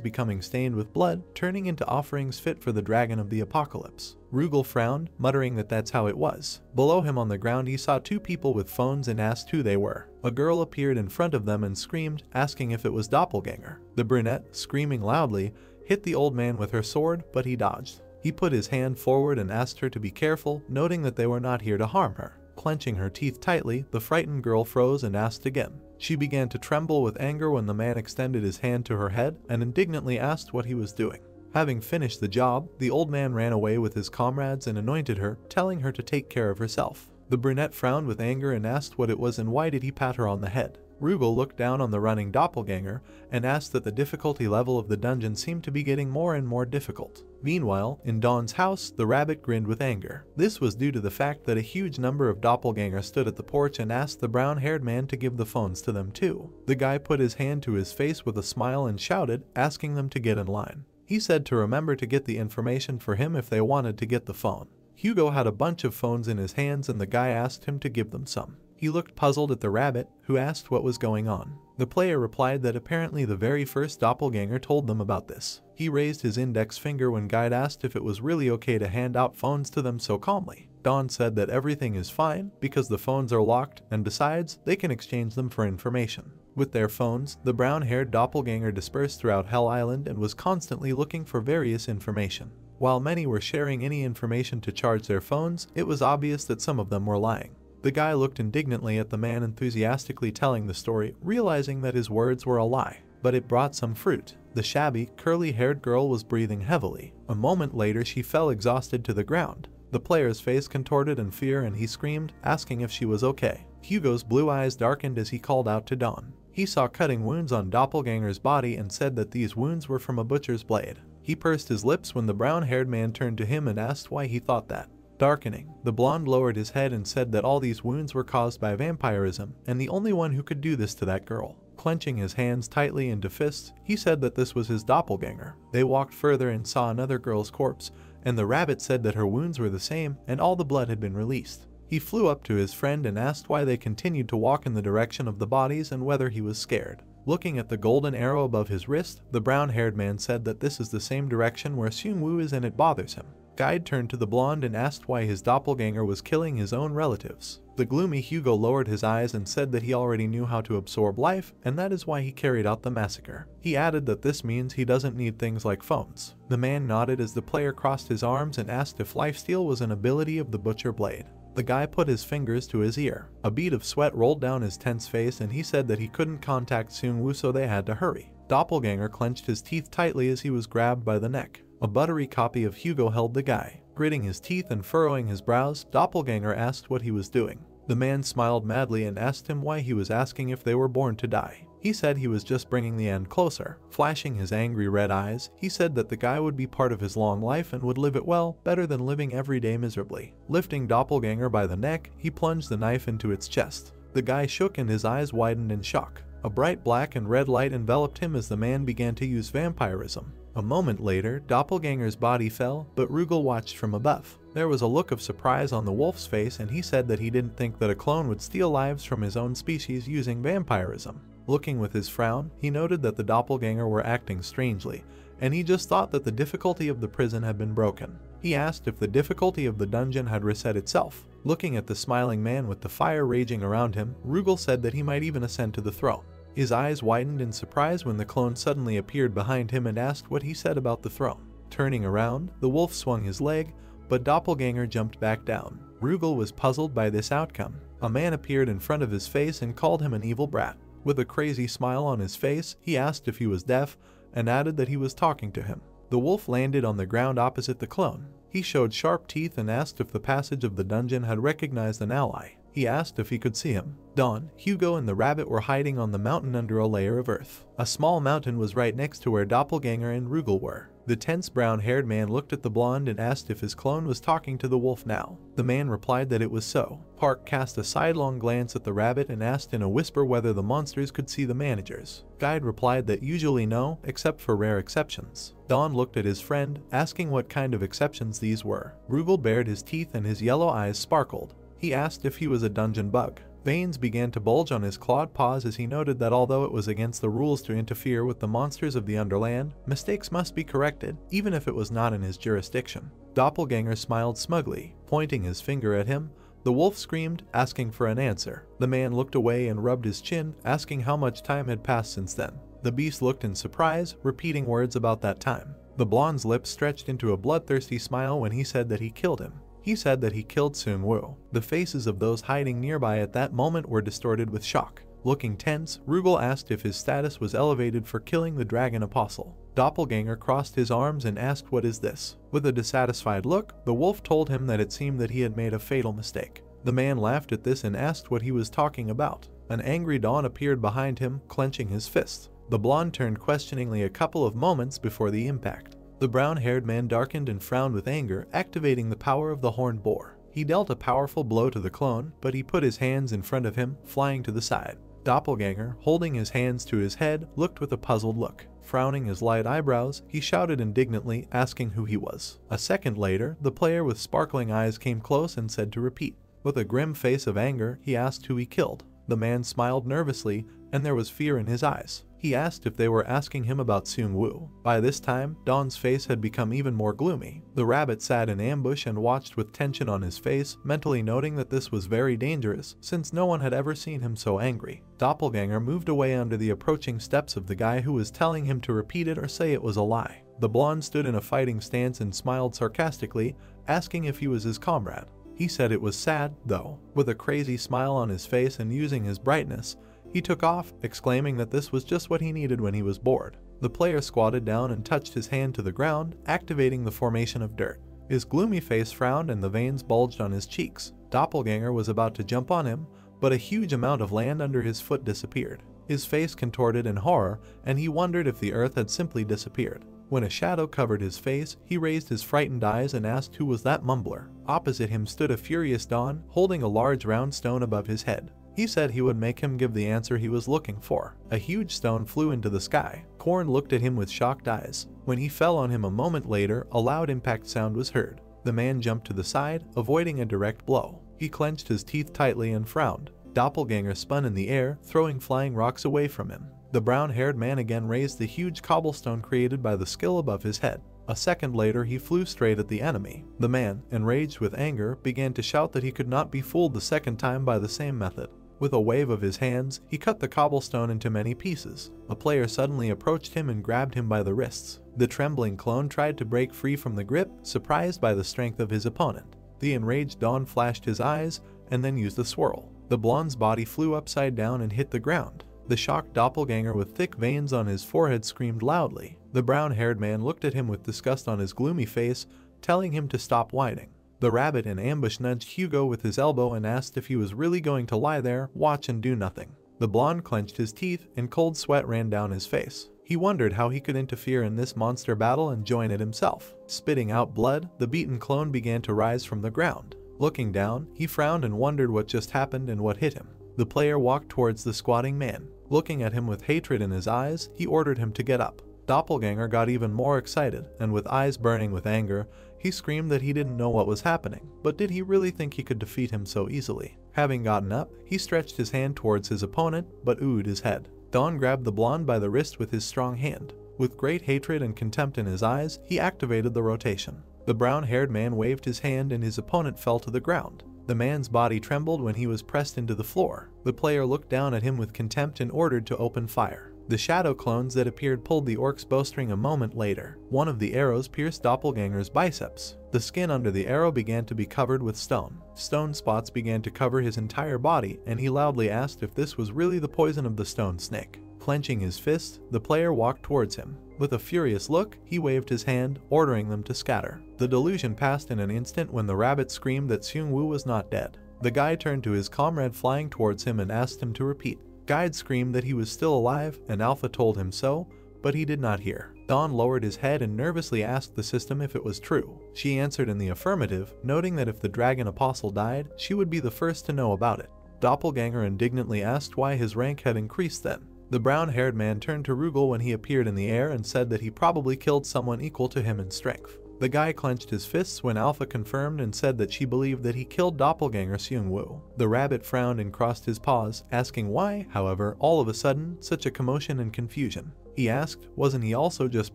becoming stained with blood, turning into offerings fit for the dragon of the apocalypse. Rugal frowned, muttering that that's how it was. Below him on the ground he saw two people with phones and asked who they were. A girl appeared in front of them and screamed, asking if it was Doppelganger. The brunette, screaming loudly, hit the old man with her sword, but he dodged. He put his hand forward and asked her to be careful, noting that they were not here to harm her. Clenching her teeth tightly, the frightened girl froze and asked again. She began to tremble with anger when the man extended his hand to her head and indignantly asked what he was doing. Having finished the job, the old man ran away with his comrades and anointed her, telling her to take care of herself. The brunette frowned with anger and asked what it was and why did he pat her on the head. Rugal looked down on the running doppelganger and asked that the difficulty level of the dungeon seemed to be getting more and more difficult. Meanwhile, in Dawn's house, the rabbit grinned with anger. This was due to the fact that a huge number of doppelgangers stood at the porch and asked the brown-haired man to give the phones to them too. The guy put his hand to his face with a smile and shouted, asking them to get in line. He said to remember to get the information for him if they wanted to get the phone. Hugo had a bunch of phones in his hands and the guy asked him to give them some. He looked puzzled at the rabbit, who asked what was going on. The player replied that apparently the very first doppelganger told them about this. He raised his index finger when Guide asked if it was really okay to hand out phones to them so calmly. Dawn said that everything is fine because the phones are locked and besides, they can exchange them for information. With their phones, the brown-haired doppelganger dispersed throughout Hell Island and was constantly looking for various information. While many were sharing any information to charge their phones, it was obvious that some of them were lying. The guy looked indignantly at the man enthusiastically telling the story, realizing that his words were a lie. but it brought some fruit. The shabby, curly-haired girl was breathing heavily. A moment later she fell exhausted to the ground. The player's face contorted in fear and he screamed, asking if she was okay. Hugo's blue eyes darkened as he called out to Dawn. He saw cutting wounds on Doppelganger's body and said that these wounds were from a butcher's blade. He pursed his lips when the brown-haired man turned to him and asked why he thought that. Darkening, the blonde lowered his head and said that all these wounds were caused by vampirism, and the only one who could do this to that girl. Clenching his hands tightly into fists, he said that this was his doppelganger. They walked further and saw another girl's corpse, and the rabbit said that her wounds were the same and all the blood had been released. He flew up to his friend and asked why they continued to walk in the direction of the bodies and whether he was scared. Looking at the golden arrow above his wrist, the brown-haired man said that this is the same direction where Seung-woo is and it bothers him. Guide turned to the blonde and asked why his doppelganger was killing his own relatives. The gloomy Hugo lowered his eyes and said that he already knew how to absorb life, and that is why he carried out the massacre. He added that this means he doesn't need things like phones. The man nodded as the player crossed his arms and asked if lifesteal was an ability of the butcher blade. The guy put his fingers to his ear. A bead of sweat rolled down his tense face and he said that he couldn't contact Seung-woo, so they had to hurry. Doppelganger clenched his teeth tightly as he was grabbed by the neck. A buttery copy of Hugo held the guy. Gritting his teeth and furrowing his brows, Doppelganger asked what he was doing. The man smiled madly and asked him why he was asking if they were born to die. He said he was just bringing the end closer. Flashing his angry red eyes, he said that the guy would be part of his long life and would live it well, better than living every day miserably. Lifting Doppelganger by the neck, he plunged the knife into its chest. The guy shook and his eyes widened in shock. A bright black and red light enveloped him as the man began to use vampirism. A moment later, Doppelganger's body fell, but Rugal watched from above. There was a look of surprise on the wolf's face and he said that he didn't think that a clone would steal lives from his own species using vampirism. Looking with his frown, he noted that the doppelganger were acting strangely, and he just thought that the difficulty of the prison had been broken. He asked if the difficulty of the dungeon had reset itself. Looking at the smiling man with the fire raging around him, Rugal said that he might even ascend to the throne. His eyes widened in surprise when the clone suddenly appeared behind him and asked what he said about the throne. Turning around, the wolf swung his leg, but Doppelganger jumped back down. Rugal was puzzled by this outcome. A man appeared in front of his face and called him an evil brat. With a crazy smile on his face, he asked if he was deaf and added that he was talking to him. The wolf landed on the ground opposite the clone. He showed sharp teeth and asked if the passage of the dungeon had recognized an ally. He asked if he could see him. Dawn, Hugo and the rabbit were hiding on the mountain under a layer of earth. A small mountain was right next to where Doppelganger and Rugal were. The tense brown-haired man looked at the blonde and asked if his clone was talking to the wolf now. The man replied that it was so. Park cast a sidelong glance at the rabbit and asked in a whisper whether the monsters could see the managers. Guide replied that usually no, except for rare exceptions. Dawn looked at his friend, asking what kind of exceptions these were. Rugal bared his teeth and his yellow eyes sparkled. He asked if he was a dungeon bug. Veins began to bulge on his clawed paws as he noted that although it was against the rules to interfere with the monsters of the Underland, mistakes must be corrected, even if it was not in his jurisdiction. Doppelganger smiled smugly. Pointing his finger at him, the wolf screamed, asking for an answer. The man looked away and rubbed his chin, asking how much time had passed since then. The beast looked in surprise, repeating words about that time. The blonde's lips stretched into a bloodthirsty smile when he said that he killed him. He said that he killed Seung-woo. The faces of those hiding nearby at that moment were distorted with shock. Looking tense, Rugal asked if his status was elevated for killing the dragon apostle. Doppelganger crossed his arms and asked, "What is this?" With a dissatisfied look, the wolf told him that it seemed that he had made a fatal mistake. The man laughed at this and asked what he was talking about. An angry Dawn appeared behind him, clenching his fist. The blonde turned questioningly a couple of moments before the impact. The brown-haired man darkened and frowned with anger, activating the power of the horned boar. He dealt a powerful blow to the clone, but he put his hands in front of him, flying to the side. Doppelganger, holding his hands to his head, looked with a puzzled look. Frowning his light eyebrows, he shouted indignantly, asking who he was. A second later, the player with sparkling eyes came close and said to repeat. With a grim face of anger, he asked who he killed. The man smiled nervously, and there was fear in his eyes. He asked if they were asking him about Seung-woo. By this time, Dawn's face had become even more gloomy. The rabbit sat in ambush and watched with tension on his face, mentally noting that this was very dangerous, since no one had ever seen him so angry. Doppelganger moved away under the approaching steps of the guy who was telling him to repeat it or say it was a lie. The blonde stood in a fighting stance and smiled sarcastically, asking if he was his comrade. He said it was sad, though. With a crazy smile on his face and using his brightness, He took off, exclaiming that this was just what he needed when he was bored. The player squatted down and touched his hand to the ground, activating the formation of dirt. His gloomy face frowned and the veins bulged on his cheeks. Doppelganger was about to jump on him, but a huge amount of land under his foot disappeared. His face contorted in horror, and he wondered if the earth had simply disappeared. When a shadow covered his face, he raised his frightened eyes and asked who was that mumbler. Opposite him stood a furious Don, holding a large round stone above his head. He said he would make him give the answer he was looking for. A huge stone flew into the sky. Korn looked at him with shocked eyes. When he fell on him a moment later, a loud impact sound was heard. The man jumped to the side, avoiding a direct blow. He clenched his teeth tightly and frowned. Doppelganger spun in the air, throwing flying rocks away from him. The brown-haired man again raised the huge cobblestone created by the skill above his head. A second later, he flew straight at the enemy. The man, enraged with anger, began to shout that he could not be fooled the second time by the same method. With a wave of his hands, he cut the cobblestone into many pieces. A player suddenly approached him and grabbed him by the wrists. The trembling clone tried to break free from the grip, surprised by the strength of his opponent. The enraged Don flashed his eyes and then used a swirl. The blonde's body flew upside down and hit the ground. The shocked doppelganger with thick veins on his forehead screamed loudly. The brown-haired man looked at him with disgust on his gloomy face, telling him to stop whining. The rabbit in ambush nudged Hugo with his elbow and asked if he was really going to lie there, watch and do nothing. The blonde clenched his teeth and cold sweat ran down his face. He wondered how he could interfere in this monster battle and join it himself. Spitting out blood, the beaten clone began to rise from the ground. Looking down, he frowned and wondered what just happened and what hit him. The player walked towards the squatting man. Looking at him with hatred in his eyes, he ordered him to get up. Doppelganger got even more excited, and with eyes burning with anger, he screamed that he didn't know what was happening, but did he really think he could defeat him so easily? Having gotten up, he stretched his hand towards his opponent, but oohed his head. Don grabbed the blonde by the wrist with his strong hand. With great hatred and contempt in his eyes, he activated the rotation. The brown-haired man waved his hand and his opponent fell to the ground. The man's body trembled when he was pressed into the floor. The player looked down at him with contempt and ordered to open fire. The shadow clones that appeared pulled the orc's bowstring a moment later. One of the arrows pierced Doppelganger's biceps. The skin under the arrow began to be covered with stone. Stone spots began to cover his entire body, and he loudly asked if this was really the poison of the stone snake. Clenching his fist, the player walked towards him. With a furious look, he waved his hand, ordering them to scatter. The delusion passed in an instant when the rabbit screamed that Seung-woo was not dead. The guy turned to his comrade flying towards him and asked him to repeat. Guide screamed that he was still alive, and Alpha told him so, but he did not hear. Don lowered his head and nervously asked the system if it was true. She answered in the affirmative, noting that if the dragon apostle died, she would be the first to know about it. Doppelganger indignantly asked why his rank had increased then. The brown-haired man turned to Rugal when he appeared in the air and said that he probably killed someone equal to him in strength. The guy clenched his fists when Alpha confirmed and said that she believed that he killed Doppelganger Seung-woo. The rabbit frowned and crossed his paws, asking why, however, all of a sudden, such a commotion and confusion. He asked, wasn't he also just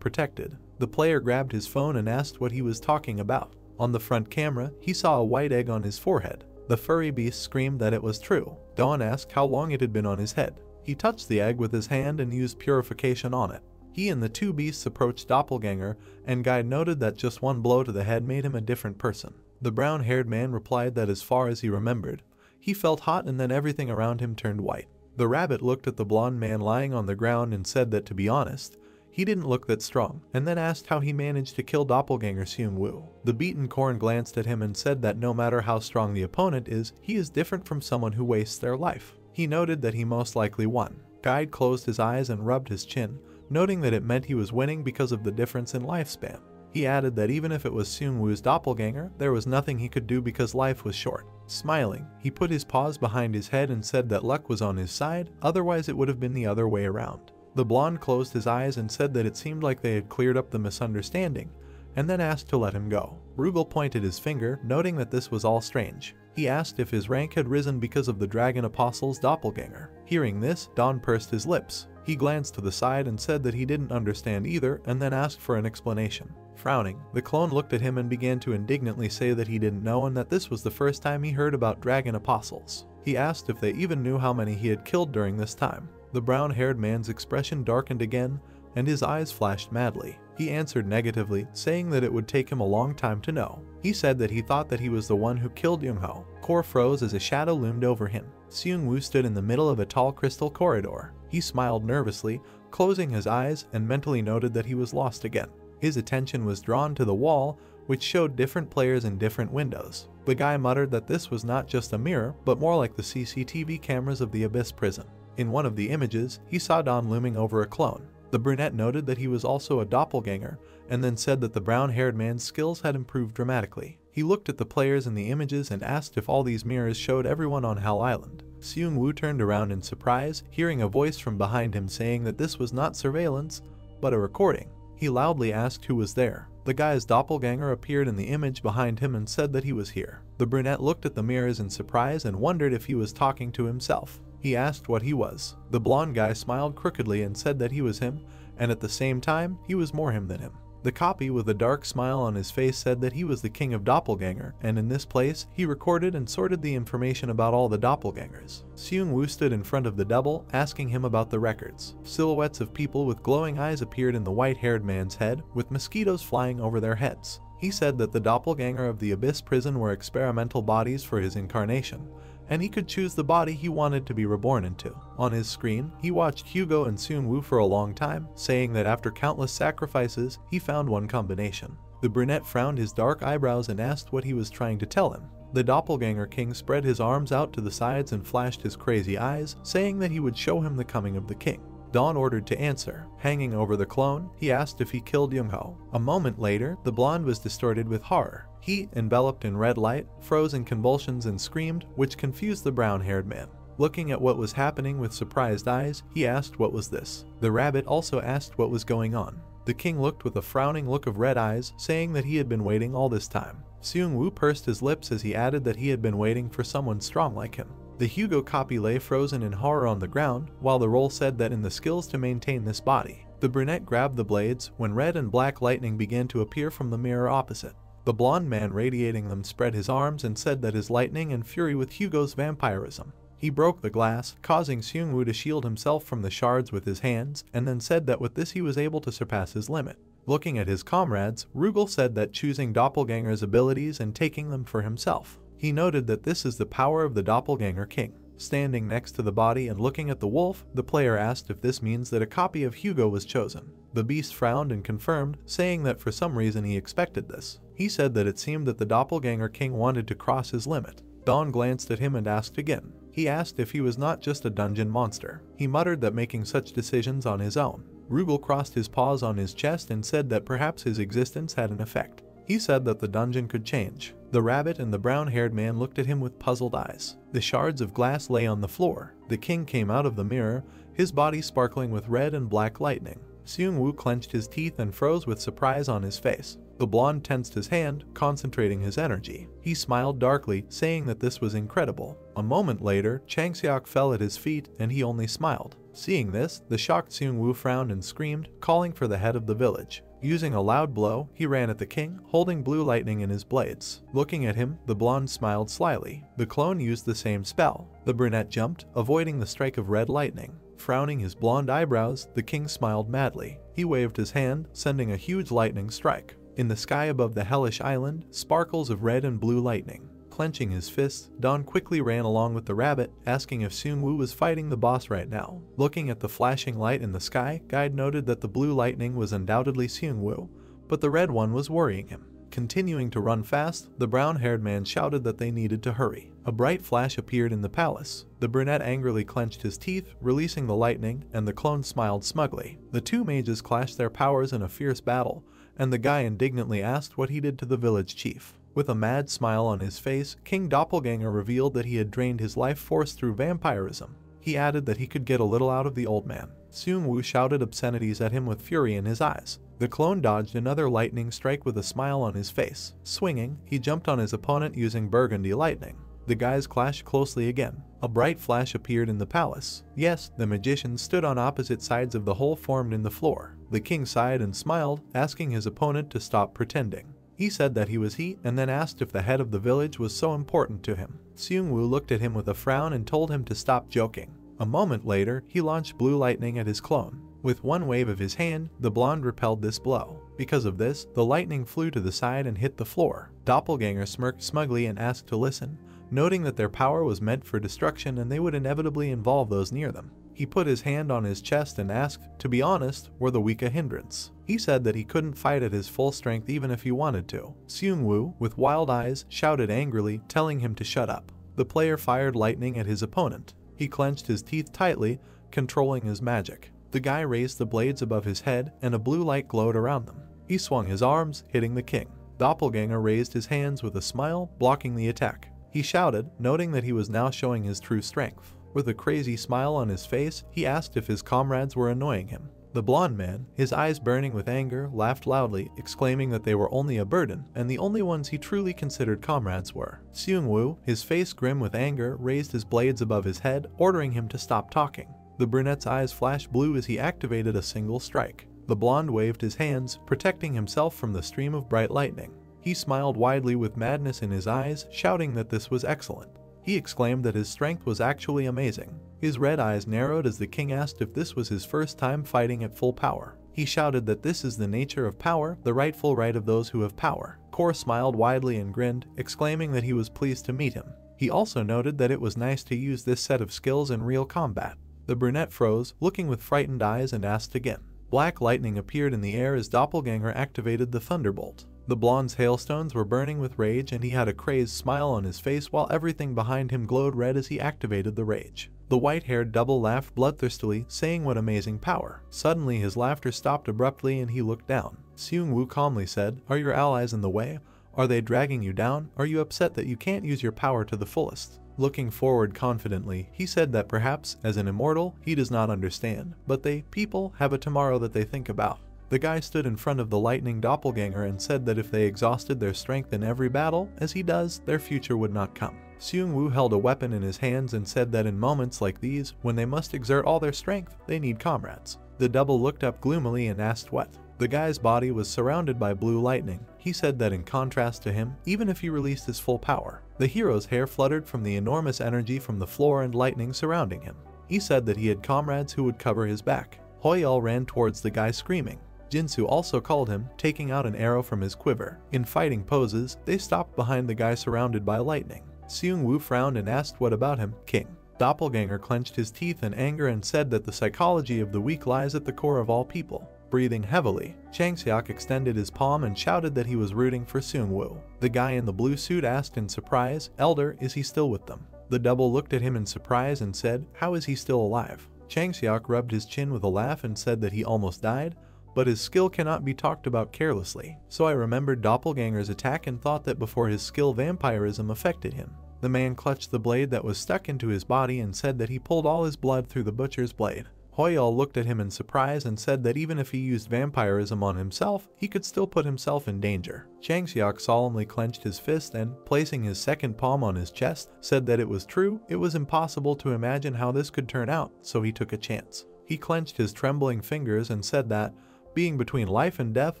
protected? The player grabbed his phone and asked what he was talking about. On the front camera, he saw a white egg on his forehead. The furry beast screamed that it was true. Don asked how long it had been on his head. He touched the egg with his hand and used purification on it. He and the two beasts approached Doppelganger, and Guide noted that just one blow to the head made him a different person. The brown-haired man replied that as far as he remembered, he felt hot and then everything around him turned white. The rabbit looked at the blonde man lying on the ground and said that to be honest, he didn't look that strong, and then asked how he managed to kill Doppelganger Seung-woo. The beaten corn glanced at him and said that no matter how strong the opponent is, he is different from someone who wastes their life. He noted that he most likely won. Guide closed his eyes and rubbed his chin, noting that it meant he was winning because of the difference in lifespan. He added that even if it was Seung-woo's doppelganger, there was nothing he could do because life was short. Smiling, he put his paws behind his head and said that luck was on his side, otherwise it would have been the other way around. The blonde closed his eyes and said that it seemed like they had cleared up the misunderstanding, and then asked to let him go. Rugal pointed his finger, noting that this was all strange. He asked if his rank had risen because of the Dragon Apostle's doppelganger. Hearing this, Don pursed his lips. He glanced to the side and said that he didn't understand either, and then asked for an explanation. Frowning, the clone looked at him and began to indignantly say that he didn't know and that this was the first time he heard about Dragon Apostles. He asked if they even knew how many he had killed during this time. The brown-haired man's expression darkened again, and his eyes flashed madly. He answered negatively, saying that it would take him a long time to know. He said that he thought that he was the one who killed Young-ho. core froze as a shadow loomed over him. Seung-woo stood in the middle of a tall crystal corridor. He smiled nervously, closing his eyes, and mentally noted that he was lost again. His attention was drawn to the wall, which showed different players in different windows. The guy muttered that this was not just a mirror, but more like the CCTV cameras of the Abyss prison. In one of the images, he saw Dawn looming over a clone. The brunette noted that he was also a doppelganger, and then said that the brown-haired man's skills had improved dramatically. He looked at the players in the images and asked if all these mirrors showed everyone on Hell Island. Seung-woo turned around in surprise, hearing a voice from behind him saying that this was not surveillance, but a recording. He loudly asked who was there. The guy's doppelganger appeared in the image behind him and said that he was here. The brunette looked at the mirrors in surprise and wondered if he was talking to himself. He asked what he was. The blonde guy smiled crookedly and said that he was him, and at the same time, he was more him than him. The copy with a dark smile on his face said that he was the king of doppelganger, and in this place, he recorded and sorted the information about all the doppelgangers. Seung-woo stood in front of the double, asking him about the records. Silhouettes of people with glowing eyes appeared in the white-haired man's head, with mosquitoes flying over their heads. He said that the doppelganger of the Abyss prison were experimental bodies for his incarnation, and he could choose the body he wanted to be reborn into. On his screen, he watched Hugo and Seung-woo for a long time, saying that after countless sacrifices, he found one combination. The brunette frowned his dark eyebrows and asked what he was trying to tell him. The doppelganger king spread his arms out to the sides and flashed his crazy eyes, saying that he would show him the coming of the king. Dawn ordered to answer. Hanging over the clone, he asked if he killed Young-ho. A moment later, the blonde was distorted with horror. He, enveloped in red light, froze in convulsions and screamed, which confused the brown-haired man. Looking at what was happening with surprised eyes, he asked what was this. The rabbit also asked what was going on. The king looked with a frowning look of red eyes, saying that he had been waiting all this time. Seung-woo pursed his lips as he added that he had been waiting for someone strong like him. The Hugo copy lay frozen in horror on the ground, while the roll said that in the skills to maintain this body. The brunette grabbed the blades when red and black lightning began to appear from the mirror opposite. The blonde man radiating them spread his arms and said that his lightning and fury with Hugo's vampirism. He broke the glass, causing Seung-woo to shield himself from the shards with his hands, and then said that with this he was able to surpass his limit. Looking at his comrades, Rugal said that choosing Doppelganger's abilities and taking them for himself. He noted that this is the power of the Doppelganger King. Standing next to the body and looking at the wolf, the player asked if this means that a copy of Hugo was chosen. The beast frowned and confirmed, saying that for some reason he expected this. He said that it seemed that the Doppelganger King wanted to cross his limit. Dawn glanced at him and asked again. He asked if he was not just a dungeon monster. He muttered that making such decisions on his own. Rugal crossed his paws on his chest and said that perhaps his existence had an effect. He said that the dungeon could change. The rabbit and the brown-haired man looked at him with puzzled eyes. The shards of glass lay on the floor. The king came out of the mirror, his body sparkling with red and black lightning. Seung-woo clenched his teeth and froze with surprise on his face. The blonde tensed his hand, concentrating his energy. He smiled darkly, saying that this was incredible. A moment later, Changseok fell at his feet and he only smiled. Seeing this, the shocked Seung-woo frowned and screamed, calling for the head of the village. Using a loud blow, he ran at the king, holding blue lightning in his blades. Looking at him, the blonde smiled slyly. The clone used the same spell. The brunette jumped, avoiding the strike of red lightning. Frowning his blonde eyebrows, the king smiled madly. He waved his hand, sending a huge lightning strike. In the sky above the hellish island, sparkles of red and blue lightning. Clenching his fists, Dawn quickly ran along with the rabbit, asking if Seung-woo was fighting the boss right now. Looking at the flashing light in the sky, Guide noted that the blue lightning was undoubtedly Seung-woo, but the red one was worrying him. Continuing to run fast, the brown-haired man shouted that they needed to hurry. A bright flash appeared in the palace. The brunette angrily clenched his teeth, releasing the lightning, and the clone smiled smugly. The two mages clashed their powers in a fierce battle, and the guy indignantly asked what he did to the village chief. With a mad smile on his face, King Doppelganger revealed that he had drained his life force through vampirism. He added that he could get a little out of the old man. Seung-woo shouted obscenities at him with fury in his eyes. The clone dodged another lightning strike with a smile on his face. Swinging, he jumped on his opponent using burgundy lightning. The guys clashed closely again. A bright flash appeared in the palace. Yes, the magicians stood on opposite sides of the hole formed in the floor. The king sighed and smiled, asking his opponent to stop pretending. He said that he was he, and then asked if the head of the village was so important to him. Seung-woo looked at him with a frown and told him to stop joking. A moment later, he launched blue lightning at his clone. With one wave of his hand, the blonde repelled this blow. Because of this, the lightning flew to the side and hit the floor. Doppelganger smirked smugly and asked to listen, noting that their power was meant for destruction and they would inevitably involve those near them. He put his hand on his chest and asked, to be honest, were the weak a hindrance? He said that he couldn't fight at his full strength even if he wanted to. Seung-woo, with wild eyes, shouted angrily, telling him to shut up. The player fired lightning at his opponent. He clenched his teeth tightly, controlling his magic. The guy raised the blades above his head and a blue light glowed around them. He swung his arms, hitting the king. Doppelganger raised his hands with a smile, blocking the attack. He shouted, noting that he was now showing his true strength. With a crazy smile on his face, he asked if his comrades were annoying him. The blonde man, his eyes burning with anger, laughed loudly, exclaiming that they were only a burden, and the only ones he truly considered comrades were. Seung-woo, his face grim with anger, raised his blades above his head, ordering him to stop talking. The brunette's eyes flashed blue as he activated a single strike. The blonde waved his hands, protecting himself from the stream of bright lightning. He smiled widely with madness in his eyes, shouting that this was excellent. He exclaimed that his strength was actually amazing. His red eyes narrowed as the king asked if this was his first time fighting at full power. He shouted that this is the nature of power, the rightful right of those who have power. Kor smiled widely and grinned, exclaiming that he was pleased to meet him. He also noted that it was nice to use this set of skills in real combat. The brunette froze, looking with frightened eyes, and asked again. Black lightning appeared in the air as Doppelganger activated the thunderbolt. The blonde's hailstones were burning with rage and he had a crazed smile on his face while everything behind him glowed red as he activated the rage. The white-haired double laughed bloodthirstily, saying what amazing power. Suddenly his laughter stopped abruptly and he looked down. Seung-woo calmly said, "Are your allies in the way? Are they dragging you down? Are you upset that you can't use your power to the fullest?" Looking forward confidently, he said that perhaps, as an immortal, he does not understand, but they, people, have a tomorrow that they think about. The guy stood in front of the lightning doppelganger and said that if they exhausted their strength in every battle, as he does, their future would not come. Seung-woo held a weapon in his hands and said that in moments like these, when they must exert all their strength, they need comrades. The double looked up gloomily and asked what. The guy's body was surrounded by blue lightning. He said that in contrast to him, even if he released his full power, the hero's hair fluttered from the enormous energy from the floor and lightning surrounding him. He said that he had comrades who would cover his back. Hoyeol ran towards the guy screaming. Jinsu also called him, taking out an arrow from his quiver. In fighting poses, they stopped behind the guy surrounded by lightning. Seung-woo frowned and asked what about him, king. Doppelganger clenched his teeth in anger and said that the psychology of the weak lies at the core of all people. Breathing heavily, Changseok extended his palm and shouted that he was rooting for Seung-woo. The guy in the blue suit asked in surprise, "Elder, is he still with them?" The double looked at him in surprise and said, "How is he still alive?" Changseok rubbed his chin with a laugh and said that he almost died, but his skill cannot be talked about carelessly. So I remembered Doppelganger's attack and thought that before his skill vampirism affected him. The man clutched the blade that was stuck into his body and said that he pulled all his blood through the butcher's blade. Hoyeol looked at him in surprise and said that even if he used vampirism on himself, he could still put himself in danger. Changseok solemnly clenched his fist and, placing his second palm on his chest, said that it was true, it was impossible to imagine how this could turn out, so he took a chance. He clenched his trembling fingers and said that, being between life and death,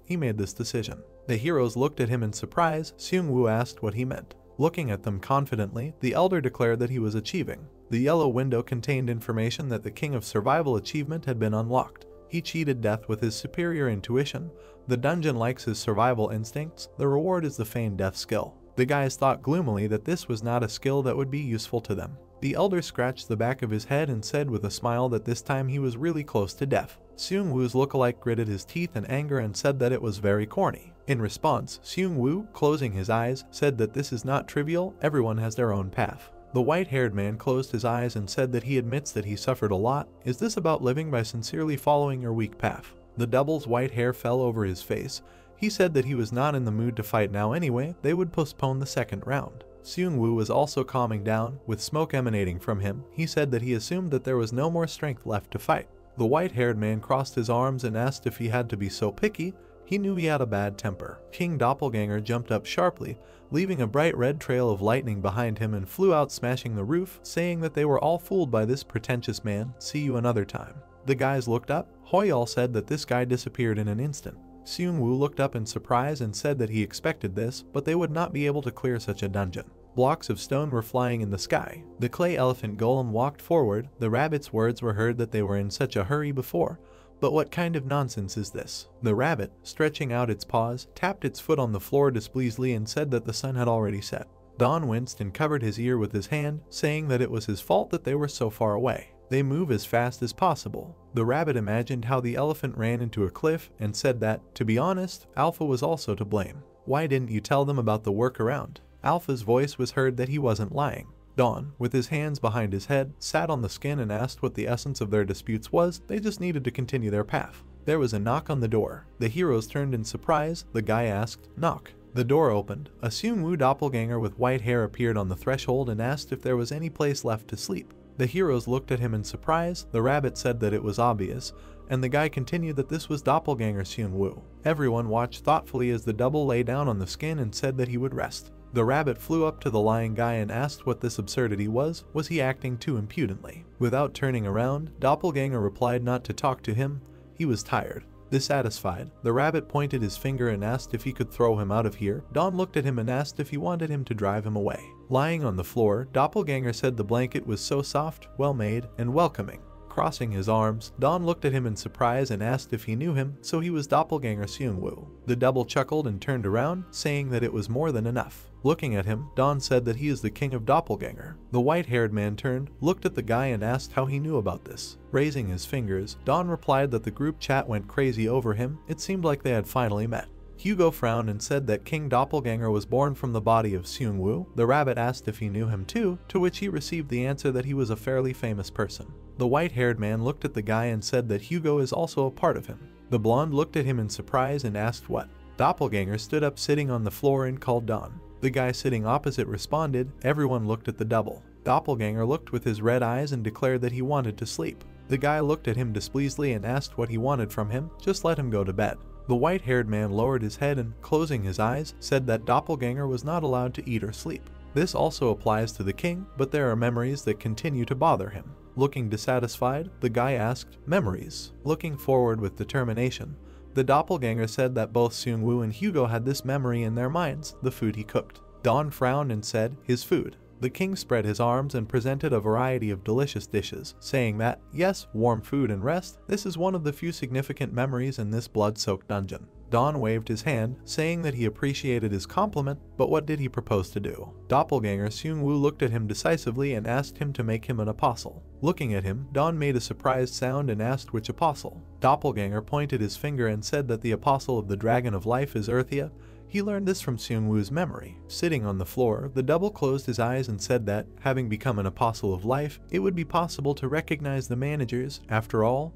he made this decision. The heroes looked at him in surprise. Seung-woo asked what he meant. Looking at them confidently, the elder declared that he was achieving. The yellow window contained information that the King of Survival achievement had been unlocked. He cheated death with his superior intuition. The dungeon likes his survival instincts. The reward is the feigned death skill. The guys thought gloomily that this was not a skill that would be useful to them. The elder scratched the back of his head and said with a smile that this time he was really close to death. Seung-woo's lookalike gritted his teeth in anger and said that it was very corny. In response, Seung-woo, closing his eyes, said that this is not trivial, everyone has their own path. The white-haired man closed his eyes and said that he admits that he suffered a lot. Is this about living by sincerely following your weak path? The double's white hair fell over his face. He said that he was not in the mood to fight now anyway, they would postpone the second round. Seung-woo was also calming down, with smoke emanating from him. He said that he assumed that there was no more strength left to fight. The white-haired man crossed his arms and asked if he had to be so picky. He knew he had a bad temper. King Doppelganger jumped up sharply, leaving a bright red trail of lightning behind him and flew out smashing the roof, saying that they were all fooled by this pretentious man, see you another time. The guys looked up. Hoyeol said that this guy disappeared in an instant. Seung-woo looked up in surprise and said that he expected this, but they would not be able to clear such a dungeon. Blocks of stone were flying in the sky. The clay elephant golem walked forward. The rabbit's words were heard that they were in such a hurry before. But what kind of nonsense is this? The rabbit, stretching out its paws, tapped its foot on the floor displeasedly and said that the sun had already set. Don winced and covered his ear with his hand, saying that it was his fault that they were so far away. They move as fast as possible. The rabbit imagined how the elephant ran into a cliff and said that, to be honest, Alpha was also to blame. Why didn't you tell them about the workaround? Alpha's voice was heard that he wasn't lying. Don, with his hands behind his head, sat on the skin and asked what the essence of their disputes was. They just needed to continue their path. There was a knock on the door. The heroes turned in surprise. The guy asked, "Knock." The door opened. A Seung-woo doppelganger with white hair appeared on the threshold and asked if there was any place left to sleep. The heroes looked at him in surprise. The rabbit said that it was obvious, and the guy continued that this was doppelganger Seung-woo. Everyone watched thoughtfully as the double lay down on the skin and said that he would rest. The rabbit flew up to the lying guy and asked what this absurdity was he acting too impudently? Without turning around, doppelganger replied not to talk to him. He was tired. Dissatisfied, the rabbit pointed his finger and asked if he could throw him out of here. Don looked at him and asked if he wanted him to drive him away. Lying on the floor, doppelganger said the blanket was so soft, well made, and welcoming. Crossing his arms, Don looked at him in surprise and asked if he knew him, so he was doppelganger Seung-woo. The double chuckled and turned around, saying that it was more than enough. Looking at him, Don said that he is the king of doppelganger. The white-haired man turned, looked at the guy and asked how he knew about this. Raising his fingers, Don replied that the group chat went crazy over him. It seemed like they had finally met. Hugo frowned and said that King Doppelganger was born from the body of Seung-woo. The rabbit asked if he knew him too, to which he received the answer that he was a fairly famous person. The white-haired man looked at the guy and said that Hugo is also a part of him. The blonde looked at him in surprise and asked what. Doppelganger stood up sitting on the floor and called Don. The guy sitting opposite responded. Everyone looked at the double. Doppelganger looked with his red eyes and declared that he wanted to sleep. The guy looked at him displeasedly and asked what he wanted from him. Just let him go to bed. The white-haired man lowered his head and, closing his eyes, said that Doppelganger was not allowed to eat or sleep. This also applies to the king, but there are memories that continue to bother him. Looking dissatisfied, the guy asked, "Memories?" Looking forward with determination, the doppelganger said that both Seung-woo and Hugo had this memory in their minds, the food he cooked. Don frowned and said, "His food." The king spread his arms and presented a variety of delicious dishes, saying that, yes, warm food and rest, this is one of the few significant memories in this blood-soaked dungeon. Don waved his hand, saying that he appreciated his compliment, but what did he propose to do? Doppelganger Seung-woo looked at him decisively and asked him to make him an apostle. Looking at him, Don made a surprised sound and asked which apostle. Doppelganger pointed his finger and said that the apostle of the Dragon of Life is Earthia. He learned this from Seung-woo's memory. Sitting on the floor, the double closed his eyes and said that, having become an apostle of life, it would be possible to recognize the managers, after all.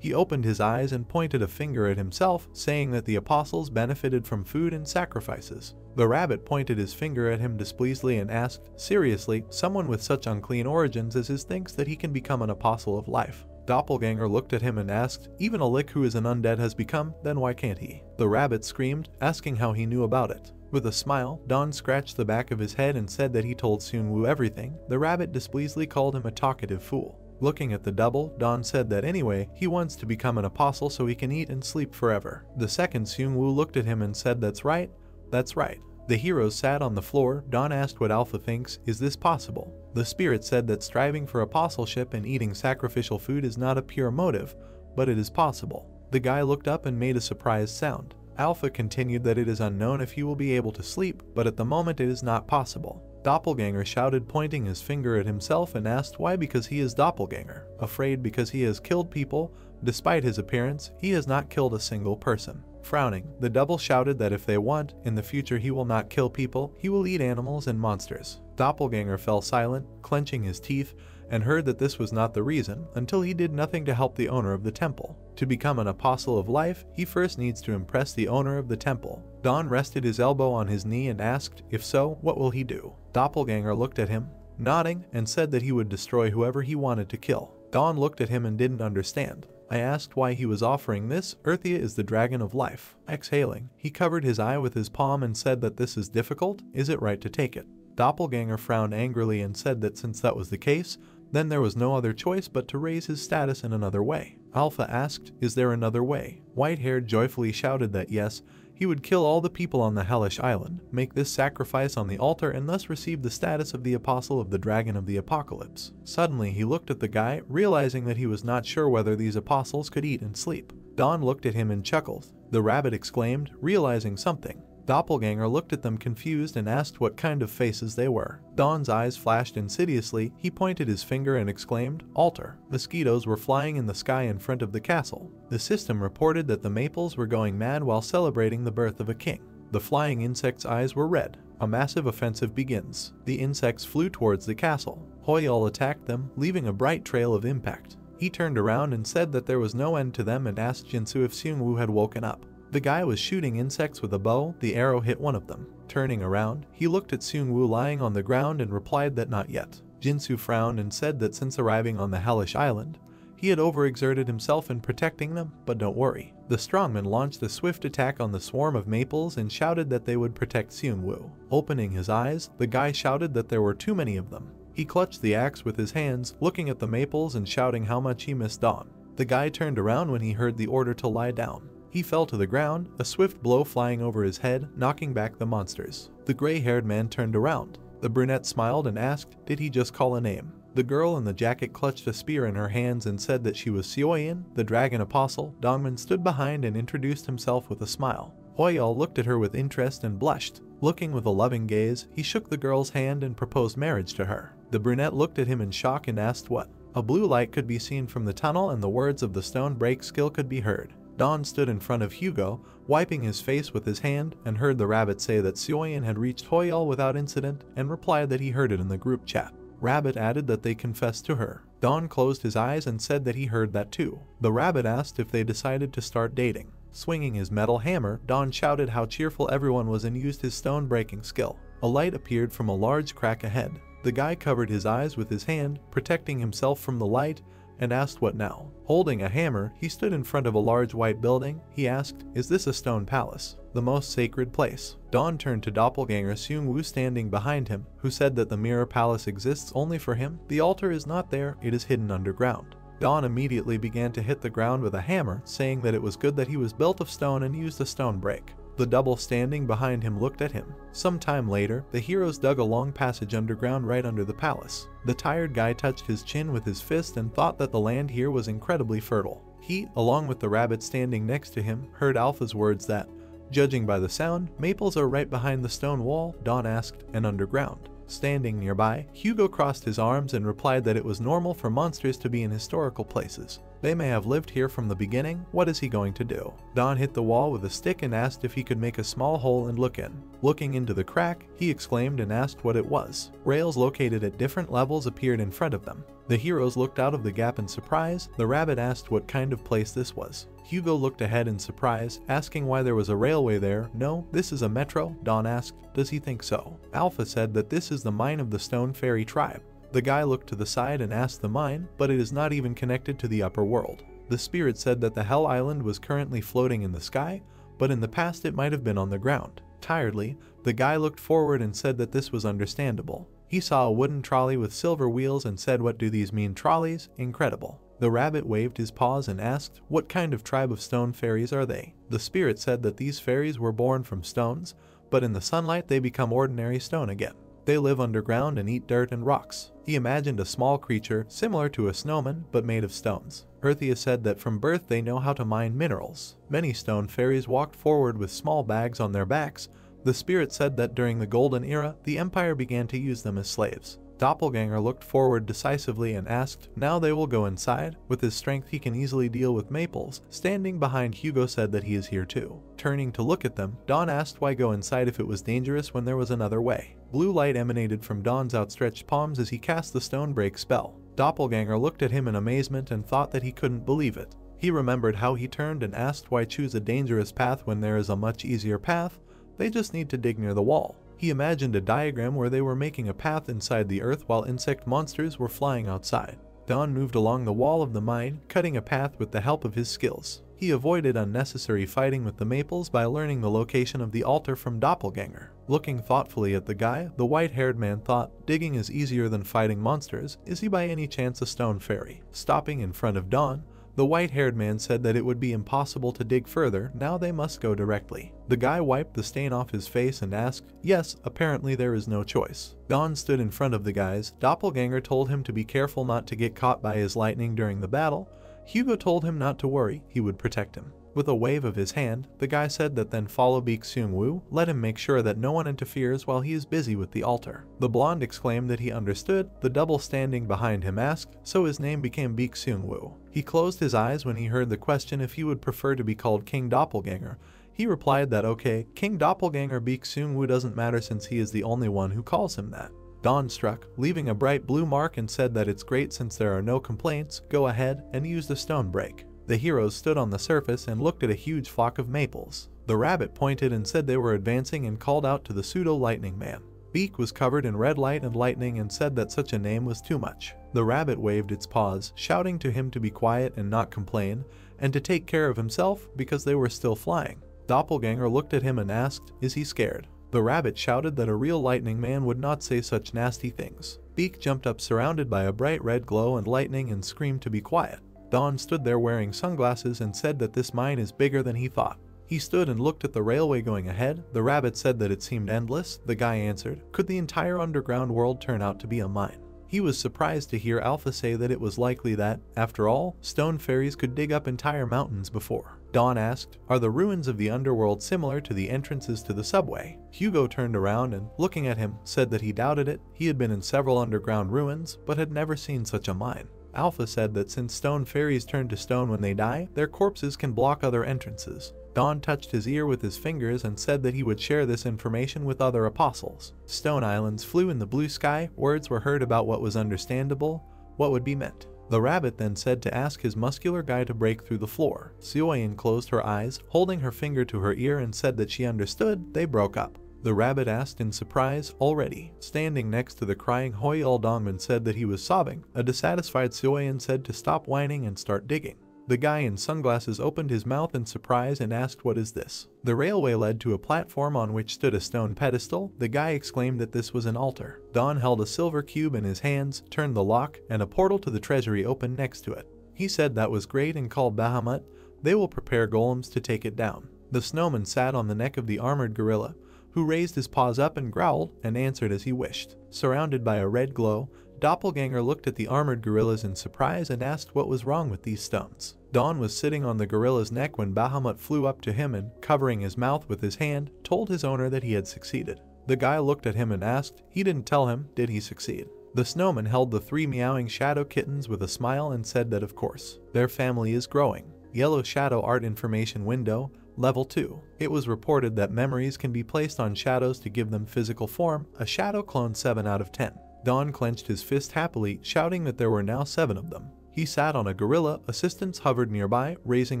He opened his eyes and pointed a finger at himself, saying that the apostles benefited from food and sacrifices. The rabbit pointed his finger at him displeasedly and asked, "Seriously, someone with such unclean origins as his thinks that he can become an apostle of life?" Doppelganger looked at him and asked, "Even a lick who is an undead has become, then why can't he?" The rabbit screamed, asking how he knew about it. With a smile, Don scratched the back of his head and said that he told Seung-woo everything. The rabbit displeasedly called him a talkative fool. Looking at the double, Don said that anyway, he wants to become an apostle so he can eat and sleep forever. The second Seung-woo looked at him and said, "That's right, that's right." The heroes sat on the floor. Don asked what Alpha thinks, is this possible? The spirit said that striving for apostleship and eating sacrificial food is not a pure motive, but it is possible. The guy looked up and made a surprised sound. Alpha continued that it is unknown if he will be able to sleep, but at the moment it is not possible. Doppelganger shouted, pointing his finger at himself, and asked why, because he is Doppelganger. Afraid because he has killed people. Despite his appearance, he has not killed a single person. Frowning, the double shouted that if they want, in the future he will not kill people, he will eat animals and monsters. Doppelganger fell silent, clenching his teeth, and heard that this was not the reason, until he did nothing to help the owner of the temple. To become an apostle of life, he first needs to impress the owner of the temple. Don rested his elbow on his knee and asked, if so, what will he do? Doppelganger looked at him, nodding, and said that he would destroy whoever he wanted to kill. Don looked at him and didn't understand. I asked why he was offering this. Earthia is the dragon of life. Exhaling, he covered his eye with his palm and said that this is difficult. Is it right to take it? Doppelganger frowned angrily and said that since that was the case, then there was no other choice but to raise his status in another way. Alpha asked, is there another way? White-haired joyfully shouted that yes, he would kill all the people on the hellish island, make this sacrifice on the altar, and thus receive the status of the apostle of the dragon of the apocalypse. Suddenly he looked at the guy, realizing that he was not sure whether these apostles could eat and sleep. Don looked at him and chuckled. The rabbit exclaimed, realizing something. Doppelganger looked at them confused and asked what kind of faces they were. Don's eyes flashed insidiously. He pointed his finger and exclaimed, "Altar." Mosquitoes were flying in the sky in front of the castle. The system reported that the maples were going mad while celebrating the birth of a king. The flying insects' eyes were red. A massive offensive begins. The insects flew towards the castle. Hoyol attacked them, leaving a bright trail of impact. He turned around and said that there was no end to them and asked Jinsu if Seungwoo had woken up. The guy was shooting insects with a bow. The arrow hit one of them. Turning around, he looked at Seungwoo lying on the ground and replied that not yet. Jinsu frowned and said that since arriving on the hellish island, he had overexerted himself in protecting them, but don't worry. The strongman launched a swift attack on the swarm of maples and shouted that they would protect Seungwoo. Opening his eyes, the guy shouted that there were too many of them. He clutched the axe with his hands, looking at the maples and shouting how much he missed Dawn. The guy turned around when he heard the order to lie down. He fell to the ground, a swift blow flying over his head, knocking back the monsters. The gray-haired man turned around. The brunette smiled and asked, did he just call a name? The girl in the jacket clutched a spear in her hands and said that she was Seoyin, the dragon apostle. Dongman stood behind and introduced himself with a smile. Hoyol looked at her with interest and blushed. Looking with a loving gaze, he shook the girl's hand and proposed marriage to her. The brunette looked at him in shock and asked what. A blue light could be seen from the tunnel and the words of the stone break skill could be heard. Don stood in front of Hugo, wiping his face with his hand, and heard the rabbit say that Seoyin had reached Hoyol without incident and replied that he heard it in the group chat. Rabbit added that they confessed to her. Don closed his eyes and said that he heard that too. The rabbit asked if they decided to start dating. Swinging his metal hammer, Don shouted how cheerful everyone was and used his stone-breaking skill. A light appeared from a large crack ahead. The guy covered his eyes with his hand, protecting himself from the light, and asked what now. Holding a hammer, he stood in front of a large white building. He asked, is this a stone palace? The most sacred place. Don turned to Doppelganger Seungwoo standing behind him, who said that the mirror palace exists only for him. The altar is not there, it is hidden underground. Don immediately began to hit the ground with a hammer, saying that it was good that he was built of stone and used a stone break. The double standing behind him looked at him. Some time later, the heroes dug a long passage underground right under the palace. The tired guy touched his chin with his fist and thought that the land here was incredibly fertile. He, along with the rabbit standing next to him, heard Alpha's words that, judging by the sound, maples are right behind the stone wall. Don asked, and underground. Standing nearby, Hugo crossed his arms and replied that it was normal for monsters to be in historical places. They may have lived here from the beginning. What is he going to do? Don hit the wall with a stick and asked if he could make a small hole and look in. Looking into the crack, he exclaimed and asked what it was. Rails located at different levels appeared in front of them. The heroes looked out of the gap in surprise. The rabbit asked what kind of place this was. Hugo looked ahead in surprise, asking why there was a railway there. No, this is a metro. Don asked, does he think so? Alpha said that this is the mine of the Stone Fairy tribe. The guy looked to the side and asked the mine, but it is not even connected to the upper world. The spirit said that the Hell Island was currently floating in the sky, but in the past it might have been on the ground. Tiredly, the guy looked forward and said that this was understandable. He saw a wooden trolley with silver wheels and said, what do these mean, trolleys? Incredible. The rabbit waved his paws and asked, what kind of tribe of stone fairies are they? The spirit said that these fairies were born from stones, but in the sunlight they become ordinary stone again. They live underground and eat dirt and rocks. He imagined a small creature similar to a snowman but made of stones. Earthia said that from birth they know how to mine minerals. Many stone fairies walked forward with small bags on their backs. The spirit said that during the Golden Era, the Empire began to use them as slaves. Doppelganger looked forward decisively and asked, now they will go inside. With his strength he can easily deal with maples. Standing behind Hugo said that he is here too. Turning to look at them, Don asked why go inside if it was dangerous when there was another way. Blue light emanated from Don's outstretched palms as he cast the stone break spell. Doppelganger looked at him in amazement and thought that he couldn't believe it. He remembered how he turned and asked why choose a dangerous path when there is a much easier path. They just need to dig near the wall. He imagined a diagram where they were making a path inside the earth while insect monsters were flying outside. Don moved along the wall of the mine, cutting a path with the help of his skills. He avoided unnecessary fighting with the maples by learning the location of the altar from Doppelganger. Looking thoughtfully at the guy, the white-haired man thought, digging is easier than fighting monsters. Is he by any chance a stone fairy? Stopping in front of Don, the white-haired man said that it would be impossible to dig further. Now they must go directly. The guy wiped the stain off his face and asked, yes, apparently there is no choice. Don stood in front of the guys. Doppelganger told him to be careful not to get caught by his lightning during the battle. Hugo told him not to worry, he would protect him. With a wave of his hand, the guy said that then follow Baek Seung-woo, let him make sure that no one interferes while he is busy with the altar. The blonde exclaimed that he understood. The double standing behind him asked, so his name became Baek Seung-woo. He closed his eyes when he heard the question if he would prefer to be called King Doppelganger. He replied that okay, King Doppelganger Baek Seung-woo doesn't matter since he is the only one who calls him that. Dawn struck, leaving a bright blue mark, and said that it's great since there are no complaints, go ahead and use the stone break. The heroes stood on the surface and looked at a huge flock of maples. The rabbit pointed and said they were advancing and called out to the pseudo-lightning man. Baek was covered in red light and lightning and said that such a name was too much. The rabbit waved its paws, shouting to him to be quiet and not complain, and to take care of himself because they were still flying. Doppelganger looked at him and asked, is he scared? The rabbit shouted that a real lightning man would not say such nasty things. Baek jumped up surrounded by a bright red glow and lightning and screamed to be quiet. Dawn stood there wearing sunglasses and said that this mine is bigger than he thought. He stood and looked at the railway going ahead. The rabbit said that it seemed endless. The guy answered, could the entire underground world turn out to be a mine? He was surprised to hear Alpha say that it was likely that, after all, stone fairies could dig up entire mountains before. Dawn asked, are the ruins of the underworld similar to the entrances to the subway? Hugo turned around and, looking at him, said that he doubted it. He had been in several underground ruins, but had never seen such a mine. Alpha said that since stone fairies turn to stone when they die, their corpses can block other entrances. Dawn touched his ear with his fingers and said that he would share this information with other apostles. Stone islands flew in the blue sky. Words were heard about what was understandable, what would be meant. The rabbit then said to ask his muscular guy to break through the floor. Seoyin closed her eyes, holding her finger to her ear, and said that she understood. They broke up. The rabbit asked in surprise, already. Standing next to the crying Hoyul Dongman said that he was sobbing. A dissatisfied Seoyin said to stop whining and start digging. The guy in sunglasses opened his mouth in surprise and asked, what is this? The railway led to a platform on which stood a stone pedestal. The guy exclaimed that this was an altar. Dawn held a silver cube in his hands, turned the lock, and a portal to the treasury opened next to it. He said that was great and called Bahamut. They will prepare golems to take it down. The snowman sat on the neck of the armored gorilla, who raised his paws up and growled, and answered as he wished. Surrounded by a red glow, Doppelganger looked at the armored gorillas in surprise and asked what was wrong with these stones. Dawn was sitting on the gorilla's neck when Bahamut flew up to him and, covering his mouth with his hand, told his owner that he had succeeded. The guy looked at him and asked, he didn't tell him, did he succeed? The snowman held the 3 meowing shadow kittens with a smile and said that of course, their family is growing. Yellow shadow art information window, Level 2. It was reported that memories can be placed on shadows to give them physical form, a shadow clone 7 out of 10. Dawn clenched his fist happily, shouting that there were now 7 of them. He sat on a gorilla. Assistants hovered nearby, raising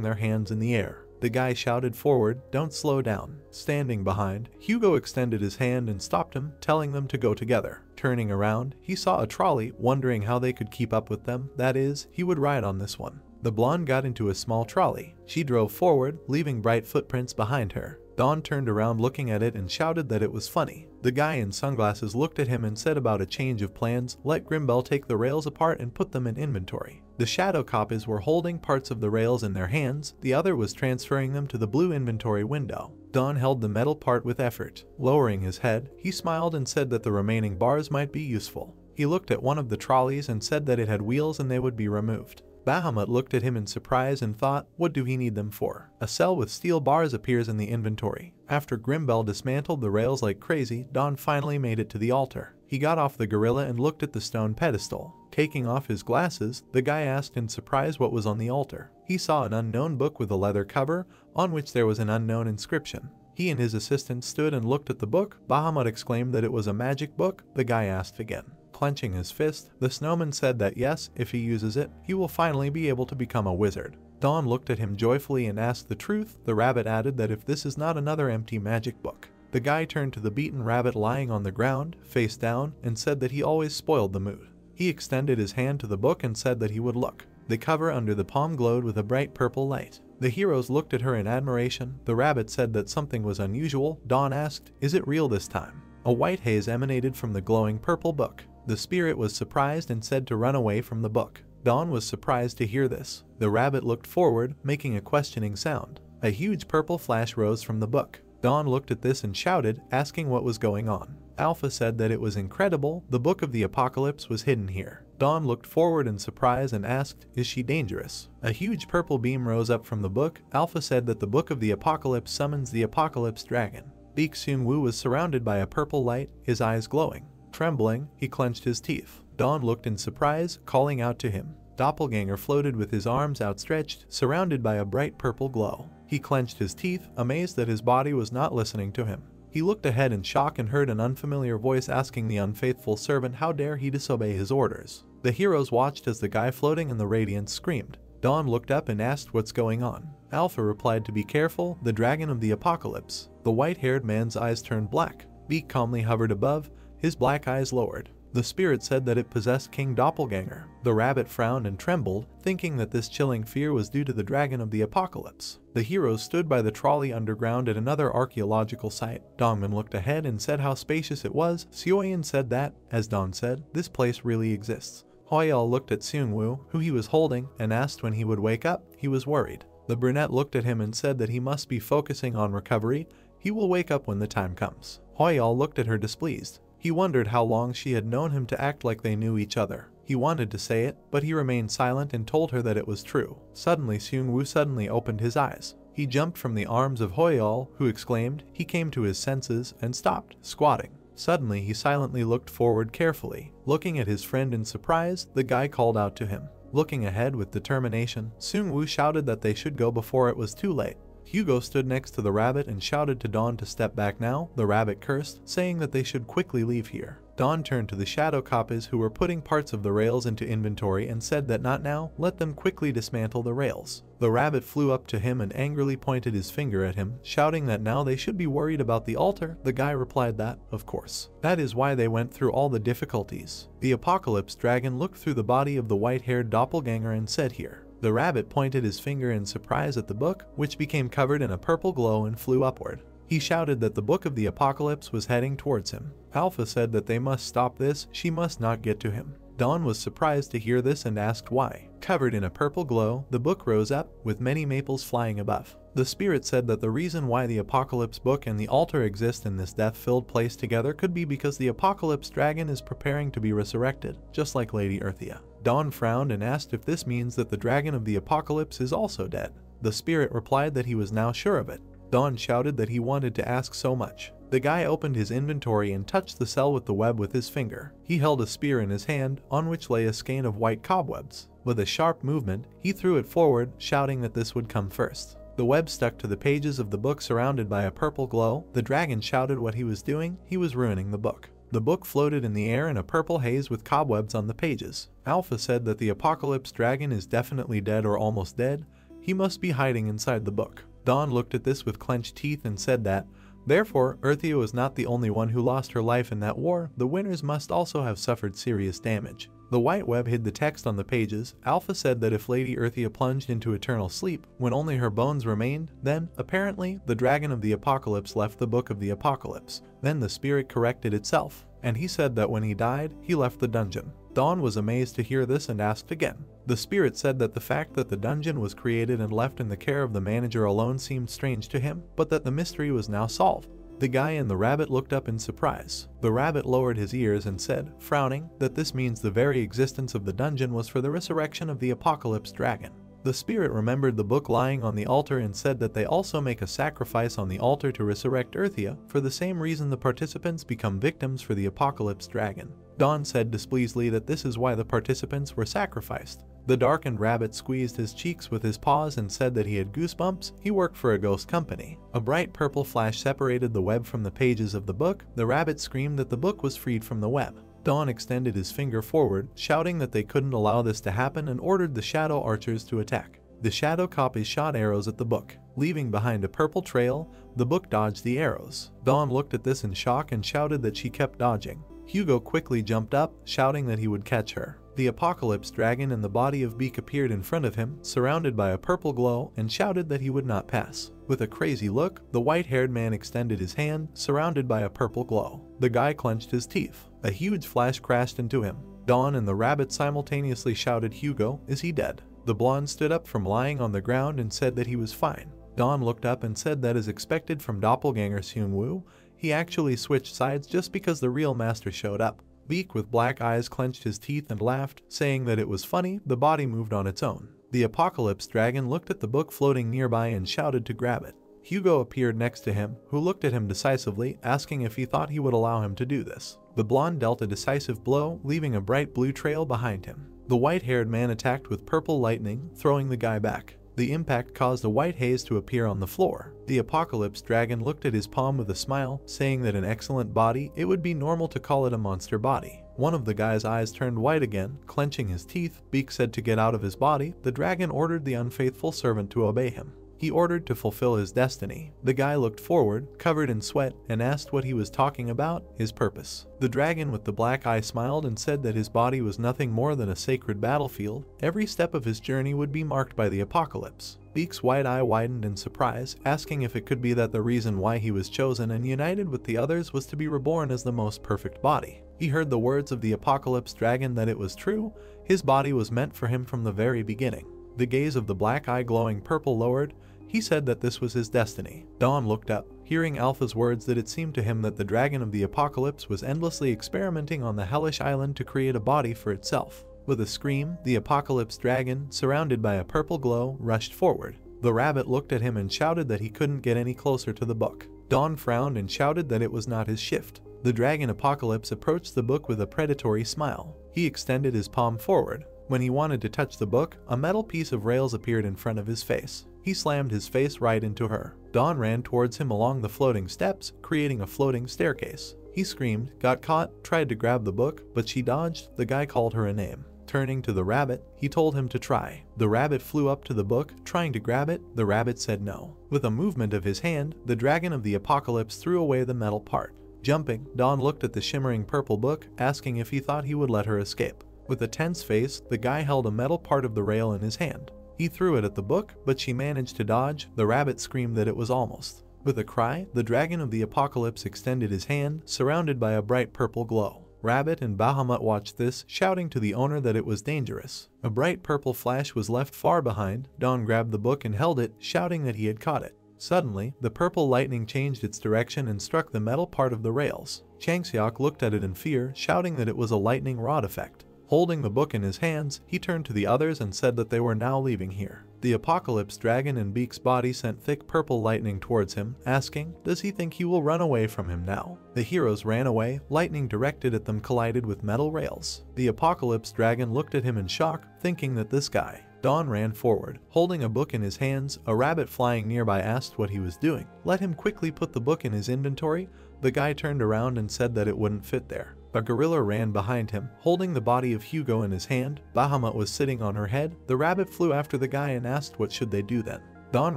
their hands in the air. The guy shouted forward, don't slow down. Standing behind, Hugo extended his hand and stopped him, telling them to go together. Turning around, he saw a trolley, wondering how they could keep up with them. That is, he would ride on this one. The blonde got into a small trolley. She drove forward, leaving bright footprints behind her. Dawn turned around looking at it and shouted that it was funny. The guy in sunglasses looked at him and said about a change of plans, let Grimbel take the rails apart and put them in inventory. The shadow copies were holding parts of the rails in their hands, the other was transferring them to the blue inventory window. Dawn held the metal part with effort. Lowering his head, he smiled and said that the remaining bars might be useful. He looked at one of the trolleys and said that it had wheels and they would be removed. Bahamut looked at him in surprise and thought, what do he need them for? A cell with steel bars appears in the inventory. After Grimbel dismantled the rails like crazy, Dawn finally made it to the altar. He got off the gorilla and looked at the stone pedestal. Taking off his glasses, the guy asked in surprise what was on the altar. He saw an unknown book with a leather cover, on which there was an unknown inscription. He and his assistant stood and looked at the book. Bahamut exclaimed that it was a magic book. The guy asked again. Clenching his fist, the snowman said that yes, if he uses it, he will finally be able to become a wizard. Dawn looked at him joyfully and asked the truth. The rabbit added that if this is not another empty magic book. The guy turned to the beaten rabbit lying on the ground, face down, and said that he always spoiled the mood. He extended his hand to the book and said that he would look. The cover under the palm glowed with a bright purple light. The heroes looked at her in admiration. The rabbit said that something was unusual. Dawn asked, is it real this time? A white haze emanated from the glowing purple book. The spirit was surprised and said to run away from the book. Dawn was surprised to hear this. The rabbit looked forward, making a questioning sound. A huge purple flash rose from the book. Dawn looked at this and shouted, asking what was going on. Alpha said that it was incredible. The book of the apocalypse was hidden here. Dawn looked forward in surprise and asked, "Is she dangerous?" A huge purple beam rose up from the book. Alpha said that the Book of the Apocalypse summons the Apocalypse Dragon. Beak Seung-woo was surrounded by a purple light, his eyes glowing. Trembling, he clenched his teeth. Dawn looked in surprise, calling out to him. Doppelganger floated with his arms outstretched, surrounded by a bright purple glow. He clenched his teeth, amazed that his body was not listening to him. He looked ahead in shock and heard an unfamiliar voice asking the unfaithful servant how dare he disobey his orders. The heroes watched as the guy floating in the radiance screamed. Dawn looked up and asked what's going on. Alpha replied to be careful, the dragon of the apocalypse. The white-haired man's eyes turned black. Beak calmly hovered above, his black eyes lowered. The spirit said that it possessed King Doppelganger. The rabbit frowned and trembled, thinking that this chilling fear was due to the dragon of the apocalypse. The heroes stood by the trolley underground at another archaeological site. Dongman looked ahead and said how spacious it was. Seoyin said that, as Dawn said, this place really exists. Hoyal looked at Seung-woo, who he was holding, and asked when he would wake up. He was worried. The brunette looked at him and said that he must be focusing on recovery. He will wake up when the time comes. Hoyal looked at her displeased. He wondered how long she had known him to act like they knew each other. He wanted to say it, but he remained silent and told her that it was true. Suddenly Seung-woo suddenly opened his eyes. He jumped from the arms of Hoyal, who exclaimed. He came to his senses and stopped, squatting. Suddenly he silently looked forward carefully. Looking at his friend in surprise, the guy called out to him. Looking ahead with determination, Seung-woo shouted that they should go before it was too late. Hugo stood next to the rabbit and shouted to Dawn to step back now. The rabbit cursed, saying that they should quickly leave here. Dawn turned to the shadow copies who were putting parts of the rails into inventory and said that not now, let them quickly dismantle the rails. The rabbit flew up to him and angrily pointed his finger at him, shouting that now they should be worried about the altar. The guy replied that, of course. That is why they went through all the difficulties. The apocalypse dragon looked through the body of the white-haired doppelganger and said here. The rabbit pointed his finger in surprise at the book, which became covered in a purple glow and flew upward. He shouted that the Book of the Apocalypse was heading towards him. Alpha said that they must stop this, she must not get to him. Dawn was surprised to hear this and asked why. Covered in a purple glow, the book rose up, with many maples flying above. The spirit said that the reason why the Apocalypse book and the altar exist in this death-filled place together could be because the Apocalypse dragon is preparing to be resurrected, just like Lady Earthia. Dawn frowned and asked if this means that the dragon of the apocalypse is also dead. The spirit replied that he was now sure of it. Dawn shouted that he wanted to ask so much. The guy opened his inventory and touched the cell with the web with his finger. He held a spear in his hand, on which lay a skein of white cobwebs. With a sharp movement, he threw it forward, shouting that this would come first. The web stuck to the pages of the book surrounded by a purple glow. The dragon shouted what he was doing. He was ruining the book. The book floated in the air in a purple haze with cobwebs on the pages. Alpha said that the apocalypse dragon is definitely dead or almost dead. He must be hiding inside the book. Dawn looked at this with clenched teeth and said that, therefore, Earthia was not the only one who lost her life in that war. The winners must also have suffered serious damage. The white web hid the text on the pages. Alpha said that if Lady Earthia plunged into eternal sleep, when only her bones remained, then, apparently, the dragon of the apocalypse left the Book of the Apocalypse. Then the spirit corrected itself, and he said that when he died, he left the dungeon. Dawn was amazed to hear this and asked again. The spirit said that the fact that the dungeon was created and left in the care of the manager alone seemed strange to him, but that the mystery was now solved. The guy and the rabbit looked up in surprise. The rabbit lowered his ears and said, frowning, that this means the very existence of the dungeon was for the resurrection of the apocalypse dragon. The spirit remembered the book lying on the altar and said that they also make a sacrifice on the altar to resurrect Earthia, for the same reason the participants become victims for the apocalypse dragon. Dawn said displeasedly that this is why the participants were sacrificed. The darkened rabbit squeezed his cheeks with his paws and said that he had goosebumps. He worked for a ghost company. A bright purple flash separated the web from the pages of the book. The rabbit screamed that the book was freed from the web. Dawn extended his finger forward, shouting that they couldn't allow this to happen and ordered the shadow archers to attack. The shadow copies shot arrows at the book. Leaving behind a purple trail, the book dodged the arrows. Dawn looked at this in shock and shouted that she kept dodging. Hugo quickly jumped up, shouting that he would catch her. The apocalypse dragon in the body of Beak appeared in front of him, surrounded by a purple glow, and shouted that he would not pass. With a crazy look, the white-haired man extended his hand, surrounded by a purple glow. The guy clenched his teeth. A huge flash crashed into him. Dawn and the rabbit simultaneously shouted, Hugo, is he dead? The blonde stood up from lying on the ground and said that he was fine. Dawn looked up and said that as expected from doppelganger Seung-woo, he actually switched sides just because the real master showed up. Beak with black eyes clenched his teeth and laughed, saying that it was funny the body moved on its own. The Apocalypse Dragon looked at the book floating nearby and shouted to grab it. Hugo appeared next to him, who looked at him decisively, asking if he thought he would allow him to do this. The blonde dealt a decisive blow, leaving a bright blue trail behind him. The white-haired man attacked with purple lightning, throwing the guy back. The impact caused a white haze to appear on the floor. The Apocalypse Dragon looked at his palm with a smile, saying that an excellent body, it would be normal to call it a monster body. One of the guy's eyes turned white again, clenching his teeth. Beak said to get out of his body. The dragon ordered the unfaithful servant to obey him. He ordered to fulfill his destiny. The guy looked forward, covered in sweat, and asked what he was talking about, his purpose. The dragon with the black eye smiled and said that his body was nothing more than a sacred battlefield. Every step of his journey would be marked by the apocalypse. Beak's white eye widened in surprise, asking if it could be that the reason why he was chosen and united with the others was to be reborn as the most perfect body. He heard the words of the Apocalypse Dragon that it was true. His body was meant for him from the very beginning. The gaze of the black eye glowing purple lowered. He said that this was his destiny. Dawn looked up, hearing Alpha's words that it seemed to him that the dragon of the apocalypse was endlessly experimenting on the hellish island to create a body for itself. With a scream, the Apocalypse Dragon, surrounded by a purple glow, rushed forward. The rabbit looked at him and shouted that he couldn't get any closer to the book. Dawn frowned and shouted that it was not his shift. The dragon Apocalypse approached the book with a predatory smile. He extended his palm forward. When he wanted to touch the book, a metal piece of rails appeared in front of his face. He slammed his face right into her. Dawn ran towards him along the floating steps, creating a floating staircase. He screamed, got caught, tried to grab the book, but she dodged. The guy called her a name. Turning to the rabbit, he told him to try. The rabbit flew up to the book, trying to grab it. The rabbit said no. With a movement of his hand, the dragon of the apocalypse threw away the metal part. Jumping, Dawn looked at the shimmering purple book, asking if he thought he would let her escape. With a tense face, the guy held a metal part of the rail in his hand. He threw it at the book, but she managed to dodge. The rabbit screamed that it was almost. With a cry, the dragon of the apocalypse extended his hand, surrounded by a bright purple glow. Rabbit and Bahamut watched this, shouting to the owner that it was dangerous. A bright purple flash was left far behind. Dawn grabbed the book and held it, shouting that he had caught it. Suddenly, the purple lightning changed its direction and struck the metal part of the rails. Changseok looked at it in fear, shouting that it was a lightning rod effect. Holding the book in his hands, he turned to the others and said that they were now leaving here. The Apocalypse Dragon in Beak's body sent thick purple lightning towards him, asking, does he think he will run away from him now? The heroes ran away. Lightning directed at them collided with metal rails. The Apocalypse Dragon looked at him in shock, thinking that this guy. Dawn ran forward, holding a book in his hands. A rabbit flying nearby asked what he was doing. Let him quickly put the book in his inventory. The guy turned around and said that it wouldn't fit there. A gorilla ran behind him, holding the body of Hugo in his hand. Bahamut was sitting on her head. The rabbit flew after the guy and asked what should they do then. Dawn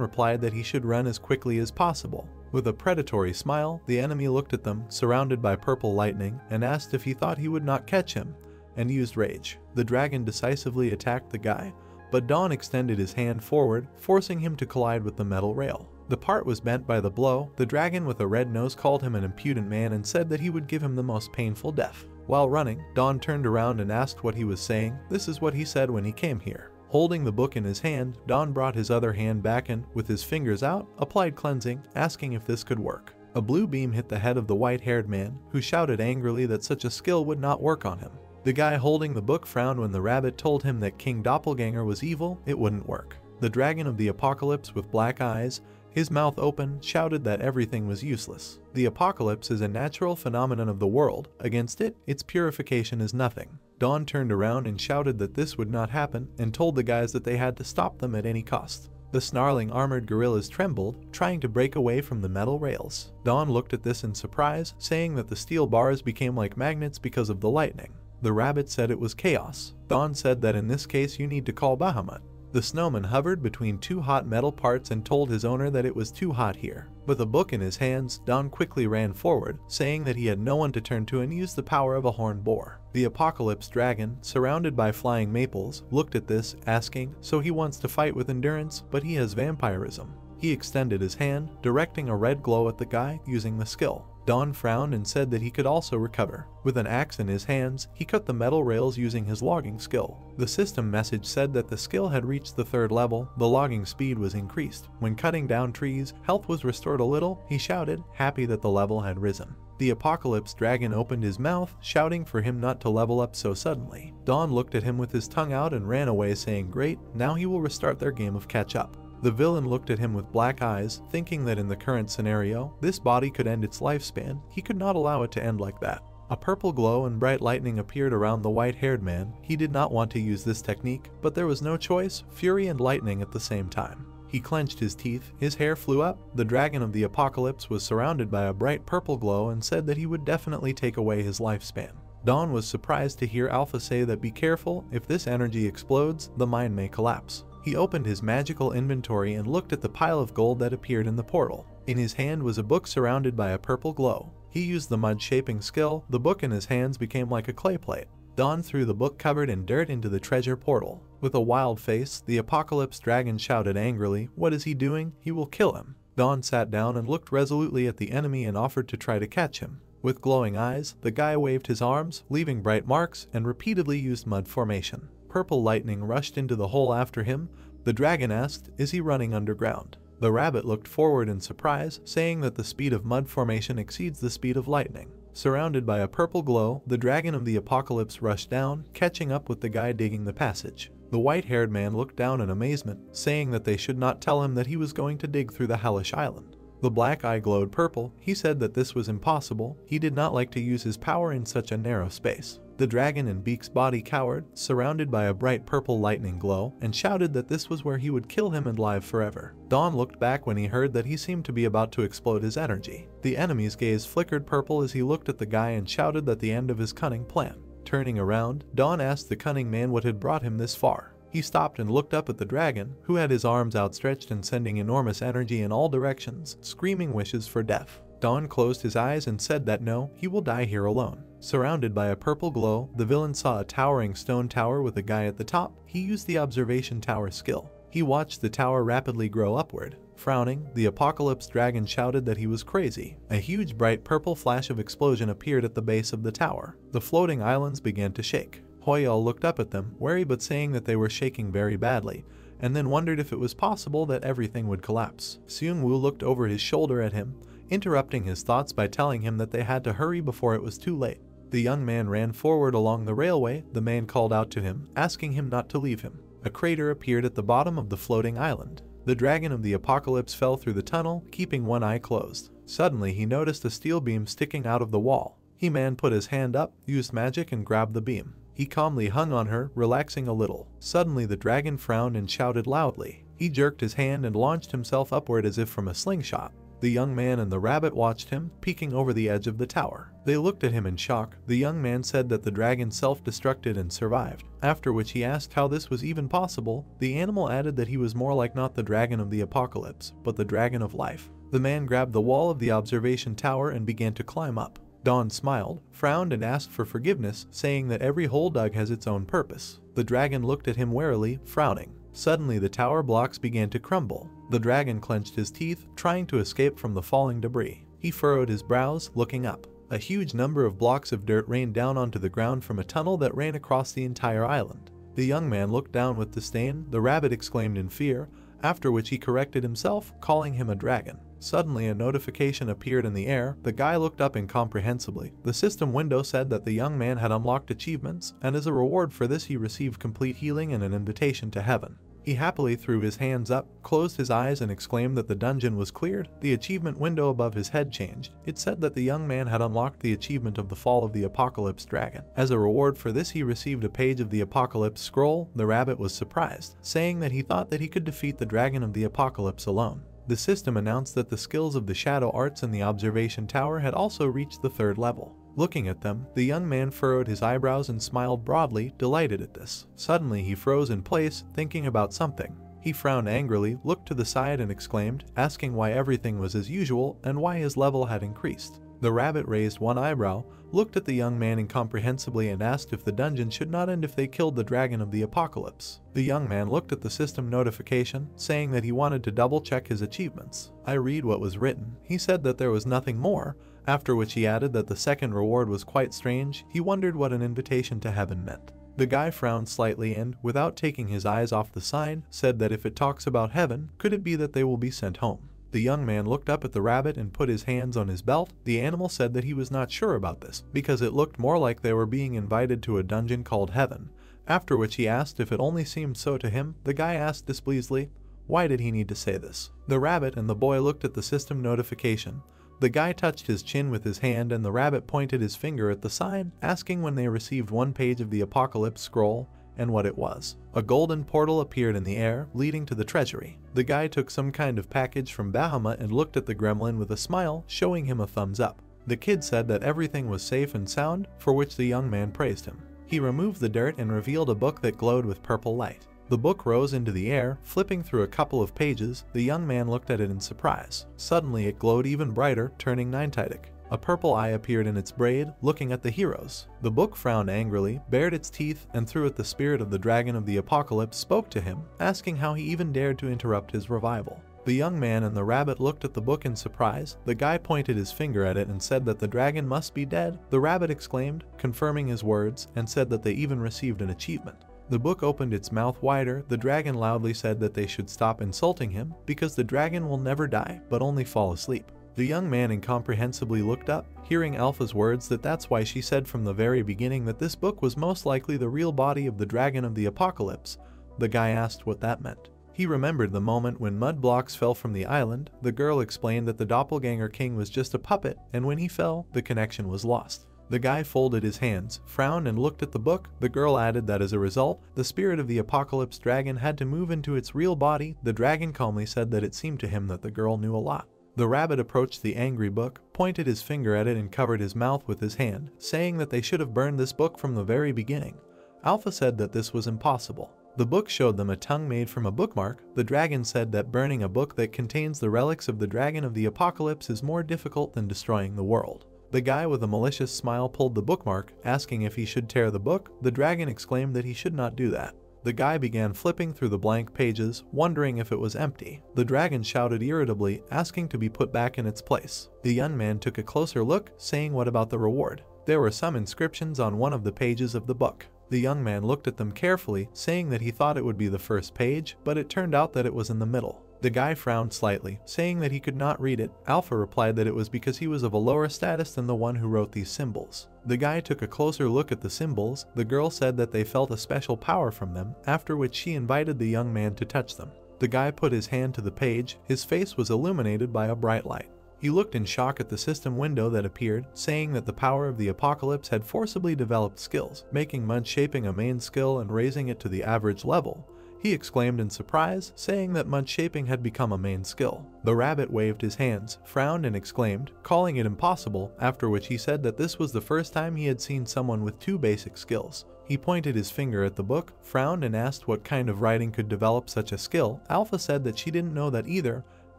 replied that he should run as quickly as possible. With a predatory smile, the enemy looked at them, surrounded by purple lightning, and asked if he thought he would not catch him, and used rage. The dragon decisively attacked the guy, but Dawn extended his hand forward, forcing him to collide with the metal rail. The part was bent by the blow. The dragon with a red nose called him an impudent man and said that he would give him the most painful death. While running, Dawn turned around and asked what he was saying. This is what he said when he came here. Holding the book in his hand, Dawn brought his other hand back and, with his fingers out, applied cleansing, asking if this could work. A blue beam hit the head of the white-haired man, who shouted angrily that such a skill would not work on him. The guy holding the book frowned when the rabbit told him that King Doppelganger was evil. It wouldn't work. The dragon of the apocalypse with black eyes, his mouth open, shouted that everything was useless. The apocalypse is a natural phenomenon of the world. Against it, its purification is nothing. Dawn turned around and shouted that this would not happen and told the guys that they had to stop them at any cost. The snarling armored gorillas trembled, trying to break away from the metal rails. Dawn looked at this in surprise, saying that the steel bars became like magnets because of the lightning. The rabbit said it was chaos. Dawn said that in this case you need to call Bahamut. The snowman hovered between two hot metal parts and told his owner that it was too hot here. With a book in his hands, Dawn quickly ran forward, saying that he had no one to turn to and used the power of a horned boar. The Apocalypse Dragon, surrounded by flying maples, looked at this, asking, so he wants to fight with endurance, but he has vampirism. He extended his hand, directing a red glow at the guy using the skill. Dawn frowned and said that he could also recover. With an axe in his hands, he cut the metal rails using his logging skill. The system message said that the skill had reached the 3rd level. The logging speed was increased. When cutting down trees, health was restored a little. He shouted, happy that the level had risen. The Apocalypse Dragon opened his mouth, shouting for him not to level up so suddenly. Dawn looked at him with his tongue out and ran away, saying, "Great, now he will restart their game of catch up." The villain looked at him with black eyes, thinking that in the current scenario, this body could end its lifespan. He could not allow it to end like that. A purple glow and bright lightning appeared around the white-haired man. He did not want to use this technique, but there was no choice, fury and lightning at the same time. He clenched his teeth, his hair flew up. The dragon of the apocalypse was surrounded by a bright purple glow and said that he would definitely take away his lifespan. Dawn was surprised to hear Alpha say that be careful, if this energy explodes, the mine may collapse. He opened his magical inventory and looked at the pile of gold that appeared in the portal. In his hand was a book surrounded by a purple glow. He used the mud shaping skill. The book in his hands became like a clay plate. Dawn threw the book covered in dirt into the treasure portal. With a wild face, the apocalypse dragon shouted angrily, "What is he doing? He will kill him." Dawn sat down and looked resolutely at the enemy and offered to try to catch him. With glowing eyes, the guy waved his arms, leaving bright marks, and repeatedly used mud formation. Purple lightning rushed into the hole after him. The dragon asked, "Is he running underground?" The rabbit looked forward in surprise, saying that the speed of mud formation exceeds the speed of lightning. Surrounded by a purple glow, the dragon of the apocalypse rushed down, catching up with the guy digging the passage. The white-haired man looked down in amazement, saying that they should not tell him that he was going to dig through the hellish island. The black eye glowed purple. He said that this was impossible. He did not like to use his power in such a narrow space. The dragon in Beak's body cowered, surrounded by a bright purple lightning glow, and shouted that this was where he would kill him and live forever. Dawn looked back when he heard that he seemed to be about to explode his energy. The enemy's gaze flickered purple as he looked at the guy and shouted that the end of his cunning plan. Turning around, Dawn asked the cunning man what had brought him this far. He stopped and looked up at the dragon, who had his arms outstretched and sending enormous energy in all directions, screaming wishes for death. Dawn closed his eyes and said that no, he will die here alone. Surrounded by a purple glow, the villain saw a towering stone tower with a guy at the top. He used the observation tower skill. He watched the tower rapidly grow upward. Frowning, the apocalypse dragon shouted that he was crazy. A huge bright purple flash of explosion appeared at the base of the tower. The floating islands began to shake. Hoyal looked up at them, wary but saying that they were shaking very badly, and then wondered if it was possible that everything would collapse. Seung-woo looked over his shoulder at him, interrupting his thoughts by telling him that they had to hurry before it was too late. The young man ran forward along the railway. The man called out to him, asking him not to leave him. A crater appeared at the bottom of the floating island. The dragon of the apocalypse fell through the tunnel, keeping one eye closed. Suddenly he noticed a steel beam sticking out of the wall. He-Man put his hand up, used magic and grabbed the beam. He calmly hung on her, relaxing a little. Suddenly the dragon frowned and shouted loudly. He jerked his hand and launched himself upward as if from a slingshot. The young man and the rabbit watched him, peeking over the edge of the tower. They looked at him in shock. The young man said that the dragon self-destructed and survived, after which he asked how this was even possible. The animal added that he was more like not the dragon of the apocalypse, but the dragon of life. The man grabbed the wall of the observation tower and began to climb up. Dawn smiled, frowned and asked for forgiveness, saying that every hole dug has its own purpose. The dragon looked at him warily, frowning. Suddenly the tower blocks began to crumble. The dragon clenched his teeth, trying to escape from the falling debris. He furrowed his brows, looking up. A huge number of blocks of dirt rained down onto the ground from a tunnel that ran across the entire island. The young man looked down with disdain. The rabbit exclaimed in fear, after which he corrected himself, calling him a dragon. Suddenly a notification appeared in the air. The guy looked up incomprehensibly. The system window said that the young man had unlocked achievements, and as a reward for this he received complete healing and an invitation to heaven. He happily threw his hands up, closed his eyes and exclaimed that the dungeon was cleared. The achievement window above his head changed. It said that the young man had unlocked the achievement of the fall of the apocalypse dragon. As a reward for this he received a page of the apocalypse scroll. The rabbit was surprised, saying that he thought that he could defeat the dragon of the apocalypse alone. The system announced that the skills of the shadow arts in the observation tower had also reached the 3rd level. Looking at them, the young man furrowed his eyebrows and smiled broadly, delighted at this. Suddenly he froze in place, thinking about something. He frowned angrily, looked to the side and exclaimed, asking why everything was as usual and why his level had increased. The rabbit raised one eyebrow, looked at the young man incomprehensibly and asked if the dungeon should not end if they killed the dragon of the apocalypse. The young man looked at the system notification, saying that he wanted to double-check his achievements. I read what was written. He said that there was nothing more, after which he added that the second reward was quite strange. He wondered what an invitation to heaven meant. The guy frowned slightly and, without taking his eyes off the sign, said that if it talks about heaven, could it be that they will be sent home? The young man looked up at the rabbit and put his hands on his belt. The animal said that he was not sure about this, because it looked more like they were being invited to a dungeon called Heaven. After which he asked if it only seemed so to him. The guy asked displeasedly, why did he need to say this? The rabbit and the boy looked at the system notification. The guy touched his chin with his hand and the rabbit pointed his finger at the sign, asking when they received one page of the apocalypse scroll and what it was. A golden portal appeared in the air, leading to the treasury. The guy took some kind of package from Bahamut and looked at the gremlin with a smile, showing him a thumbs up. The kid said that everything was safe and sound, for which the young man praised him. He removed the dirt and revealed a book that glowed with purple light. The book rose into the air, flipping through a couple of pages. The young man looked at it in surprise. Suddenly it glowed even brighter, turning ninetidic. A purple eye appeared in its braid, looking at the heroes. The book frowned angrily, bared its teeth, and through it the spirit of the dragon of the apocalypse spoke to him, asking how he even dared to interrupt his revival. The young man and the rabbit looked at the book in surprise. The guy pointed his finger at it and said that the dragon must be dead. The rabbit exclaimed, confirming his words, and said that they even received an achievement. The book opened its mouth wider. The dragon loudly said that they should stop insulting him, because the dragon will never die, but only fall asleep. The young man incomprehensibly looked up, hearing Alpha's words that that's why she said from the very beginning that this book was most likely the real body of the dragon of the apocalypse. The guy asked what that meant. He remembered the moment when mud blocks fell from the island. The girl explained that the doppelganger king was just a puppet, and when he fell, the connection was lost. The guy folded his hands, frowned, and looked at the book. The girl added that as a result, the spirit of the apocalypse dragon had to move into its real body. The dragon calmly said that it seemed to him that the girl knew a lot. The rabbit approached the angry book, pointed his finger at it and covered his mouth with his hand, saying that they should have burned this book from the very beginning. Alpha said that this was impossible. The book showed them a tongue made from a bookmark. The dragon said that burning a book that contains the relics of the dragon of the apocalypse is more difficult than destroying the world. The guy with a malicious smile pulled the bookmark, asking if he should tear the book. The dragon exclaimed that he should not do that. The guy began flipping through the blank pages, wondering if it was empty. The dragon shouted irritably, asking to be put back in its place. The young man took a closer look, saying, what about the reward? There were some inscriptions on one of the pages of the book. The young man looked at them carefully, saying that he thought it would be the first page, but it turned out that it was in the middle. The guy frowned slightly, saying that he could not read it. Alpha replied that it was because he was of a lower status than the one who wrote these symbols. The guy took a closer look at the symbols. The girl said that they felt a special power from them, after which she invited the young man to touch them. The guy put his hand to the page. His face was illuminated by a bright light. He looked in shock at the system window that appeared, saying that the power of the apocalypse had forcibly developed skills, making mud shaping a main skill and raising it to the average level. He exclaimed in surprise, saying that mud shaping had become a main skill. The rabbit waved his hands, frowned and exclaimed, calling it impossible, after which he said that this was the first time he had seen someone with two basic skills. He pointed his finger at the book, frowned and asked what kind of writing could develop such a skill. Alpha said that she didn't know that either,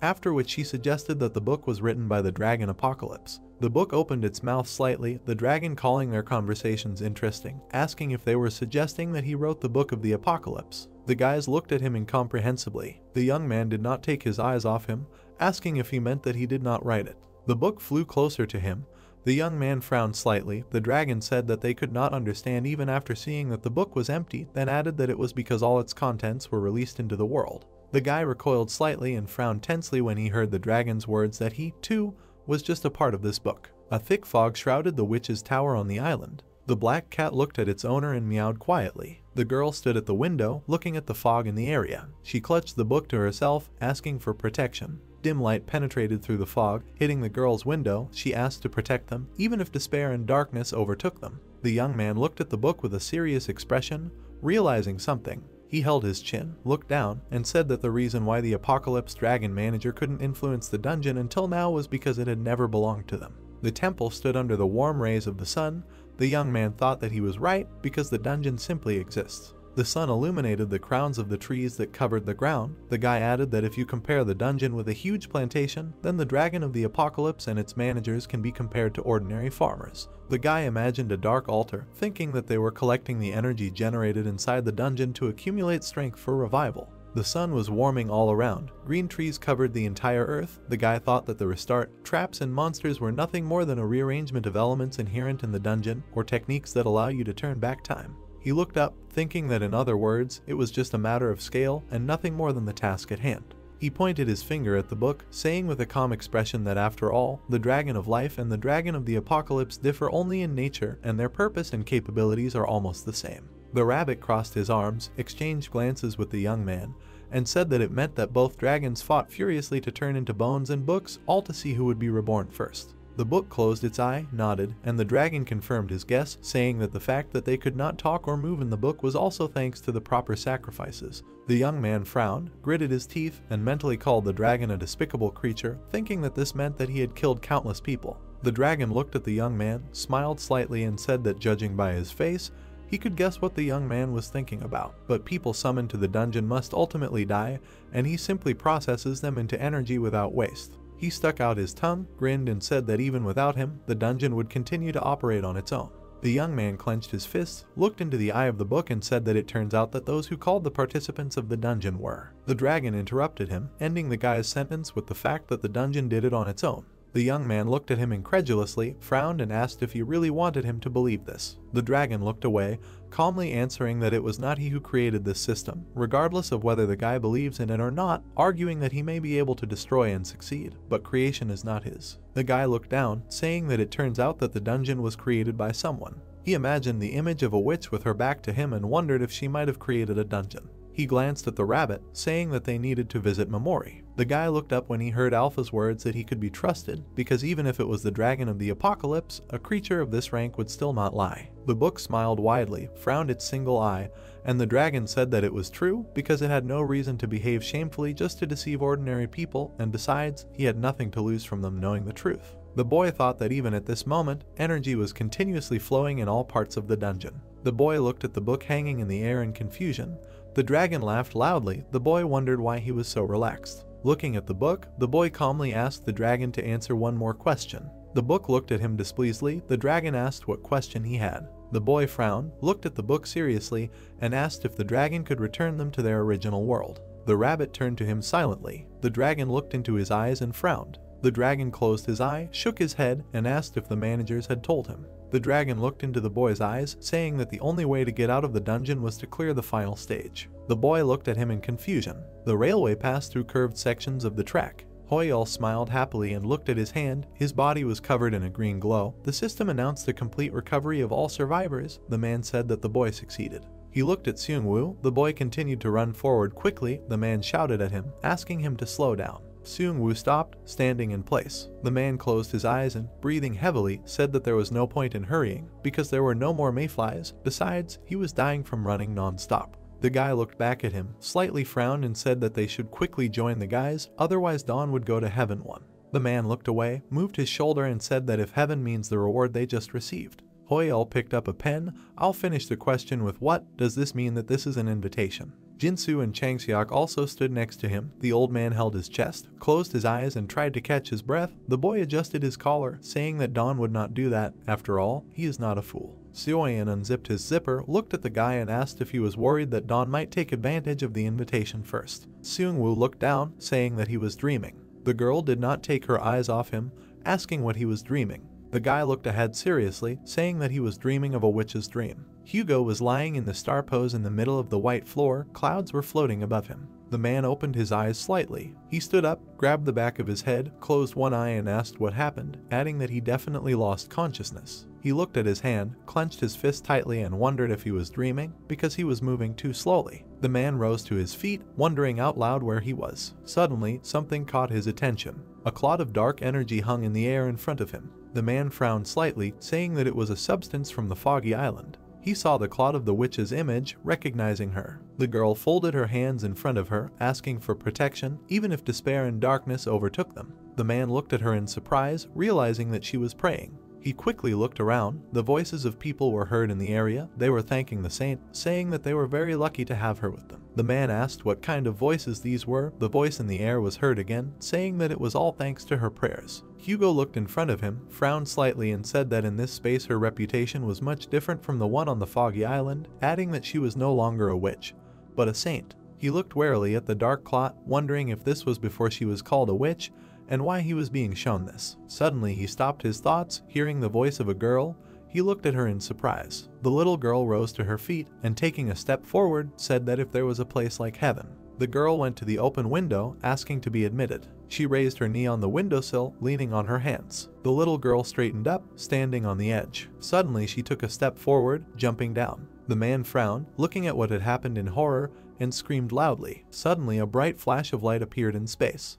after which she suggested that the book was written by the dragon apocalypse. The book opened its mouth slightly, the dragon calling their conversations interesting, asking if they were suggesting that he wrote the book of the apocalypse. The guys looked at him incomprehensibly. The young man did not take his eyes off him, asking if he meant that he did not write it. The book flew closer to him. The young man frowned slightly. The dragon said that they could not understand even after seeing that the book was empty, then added that it was because all its contents were released into the world. The guy recoiled slightly and frowned tensely when he heard the dragon's words that he, too, was just a part of this book. A thick fog shrouded the witch's tower on the island. The black cat looked at its owner and meowed quietly. The girl stood at the window, looking at the fog in the area. She clutched the book to herself, asking for protection. Dim light penetrated through the fog, hitting the girl's window. She asked to protect them, even if despair and darkness overtook them. The young man looked at the book with a serious expression, realizing something. He held his chin, looked down, and said that the reason why the Apocalypse Dragon manager couldn't influence the dungeon until now was because it had never belonged to them. The temple stood under the warm rays of the sun. The young man thought that he was right, because the dungeon simply exists. The sun illuminated the crowns of the trees that covered the ground. The guy added that if you compare the dungeon with a huge plantation, then the Dragon of the Apocalypse and its managers can be compared to ordinary farmers. The guy imagined a dark altar, thinking that they were collecting the energy generated inside the dungeon to accumulate strength for revival. The sun was warming all around. Green trees covered the entire earth. The guy thought that the restart, traps, and monsters were nothing more than a rearrangement of elements inherent in the dungeon, or techniques that allow you to turn back time. He looked up, thinking that in other words, it was just a matter of scale and nothing more than the task at hand. He pointed his finger at the book, saying with a calm expression that after all, the dragon of life and the dragon of the apocalypse differ only in nature and their purpose and capabilities are almost the same. The rabbit crossed his arms, exchanged glances with the young man, and said that it meant that both dragons fought furiously to turn into bones and books, all to see who would be reborn first. The book closed its eye, nodded, and the dragon confirmed his guess, saying that the fact that they could not talk or move in the book was also thanks to the proper sacrifices. The young man frowned, gritted his teeth, and mentally called the dragon a despicable creature, thinking that this meant that he had killed countless people. The dragon looked at the young man, smiled slightly, and said that judging by his face, he could guess what the young man was thinking about, but people summoned to the dungeon must ultimately die, and he simply processes them into energy without waste. He stuck out his tongue, grinned, and said that even without him, the dungeon would continue to operate on its own. The young man clenched his fists, looked into the eye of the book, and said that it turns out that those who called the participants of the dungeon were. The dragon interrupted him, ending the guy's sentence with the fact that the dungeon did it on its own. The young man looked at him incredulously, frowned, and asked if he really wanted him to believe this. The dragon looked away, calmly answering that it was not he who created this system, regardless of whether the guy believes in it or not, arguing that he may be able to destroy and succeed, but creation is not his. The guy looked down, saying that it turns out that the dungeon was created by someone. He imagined the image of a witch with her back to him and wondered if she might have created a dungeon. He glanced at the rabbit, saying that they needed to visit Memori. The guy looked up when he heard Alpha's words that he could be trusted, because even if it was the dragon of the apocalypse, a creature of this rank would still not lie. The book smiled widely, frowned its single eye, and the dragon said that it was true because it had no reason to behave shamefully just to deceive ordinary people, and besides, he had nothing to lose from them knowing the truth. The boy thought that even at this moment, energy was continuously flowing in all parts of the dungeon. The boy looked at the book hanging in the air in confusion. The dragon laughed loudly. The boy wondered why he was so relaxed. Looking at the book, the boy calmly asked the dragon to answer one more question. The book looked at him displeasedly. The dragon asked what question he had. The boy frowned, looked at the book seriously, and asked if the dragon could return them to their original world. The rabbit turned to him silently. The dragon looked into his eyes and frowned. The dragon closed his eye, shook his head, and asked if the managers had told him. The dragon looked into the boy's eyes, saying that the only way to get out of the dungeon was to clear the final stage. The boy looked at him in confusion. The railway passed through curved sections of the track. Hoyol smiled happily and looked at his hand. His body was covered in a green glow. The system announced the complete recovery of all survivors. The man said that the boy succeeded. He looked at Seung-woo. The boy continued to run forward quickly. The man shouted at him, asking him to slow down. Seung-woo stopped, standing in place. The man closed his eyes and, breathing heavily, said that there was no point in hurrying, because there were no more mayflies. Besides, he was dying from running non-stop. The guy looked back at him, slightly frowned, and said that they should quickly join the guys, otherwise Dawn would go to heaven one. The man looked away, moved his shoulder, and said that if heaven means the reward they just received. Hoyol picked up a pen. I'll finish the question with what does this mean that this is an invitation? Jinsu and Changseok also stood next to him. The old man held his chest, closed his eyes, and tried to catch his breath. The boy adjusted his collar, saying that Dawn would not do that. After all, he is not a fool. Seoyan unzipped his zipper, looked at the guy, and asked if he was worried that Dawn might take advantage of the invitation first. Seung-woo looked down, saying that he was dreaming. The girl did not take her eyes off him, asking what he was dreaming. The guy looked ahead seriously, saying that he was dreaming of a witch's dream. Hugo was lying in the star pose in the middle of the white floor. Clouds were floating above him. The man opened his eyes slightly. He stood up, grabbed the back of his head, closed one eye, and asked what happened, adding that he definitely lost consciousness. He looked at his hand, clenched his fist tightly, and wondered if he was dreaming, because he was moving too slowly. The man rose to his feet, wondering out loud where he was. Suddenly, something caught his attention. A cloud of dark energy hung in the air in front of him. The man frowned slightly, saying that it was a substance from the foggy island. He saw the cloud of the witch's image, recognizing her. The girl folded her hands in front of her, asking for protection, even if despair and darkness overtook them. The man looked at her in surprise, realizing that she was praying. He quickly looked around. The voices of people were heard in the area. They were thanking the saint, saying that they were very lucky to have her with them. The man asked what kind of voices these were. The voice in the air was heard again, saying that it was all thanks to her prayers. Hugo looked in front of him, frowned slightly, and said that in this space her reputation was much different from the one on the foggy island, adding that she was no longer a witch, but a saint. He looked warily at the dark clot, wondering if this was before she was called a witch, and why he was being shown this. Suddenly he stopped his thoughts, hearing the voice of a girl. He looked at her in surprise. The little girl rose to her feet, and taking a step forward, said that if there was a place like heaven, The girl went to the open window, asking to be admitted. She raised her knee on the windowsill, leaning on her hands. The little girl straightened up, standing on the edge. Suddenly she took a step forward, jumping down. The man frowned, looking at what had happened in horror, and screamed loudly. Suddenly a bright flash of light appeared in space.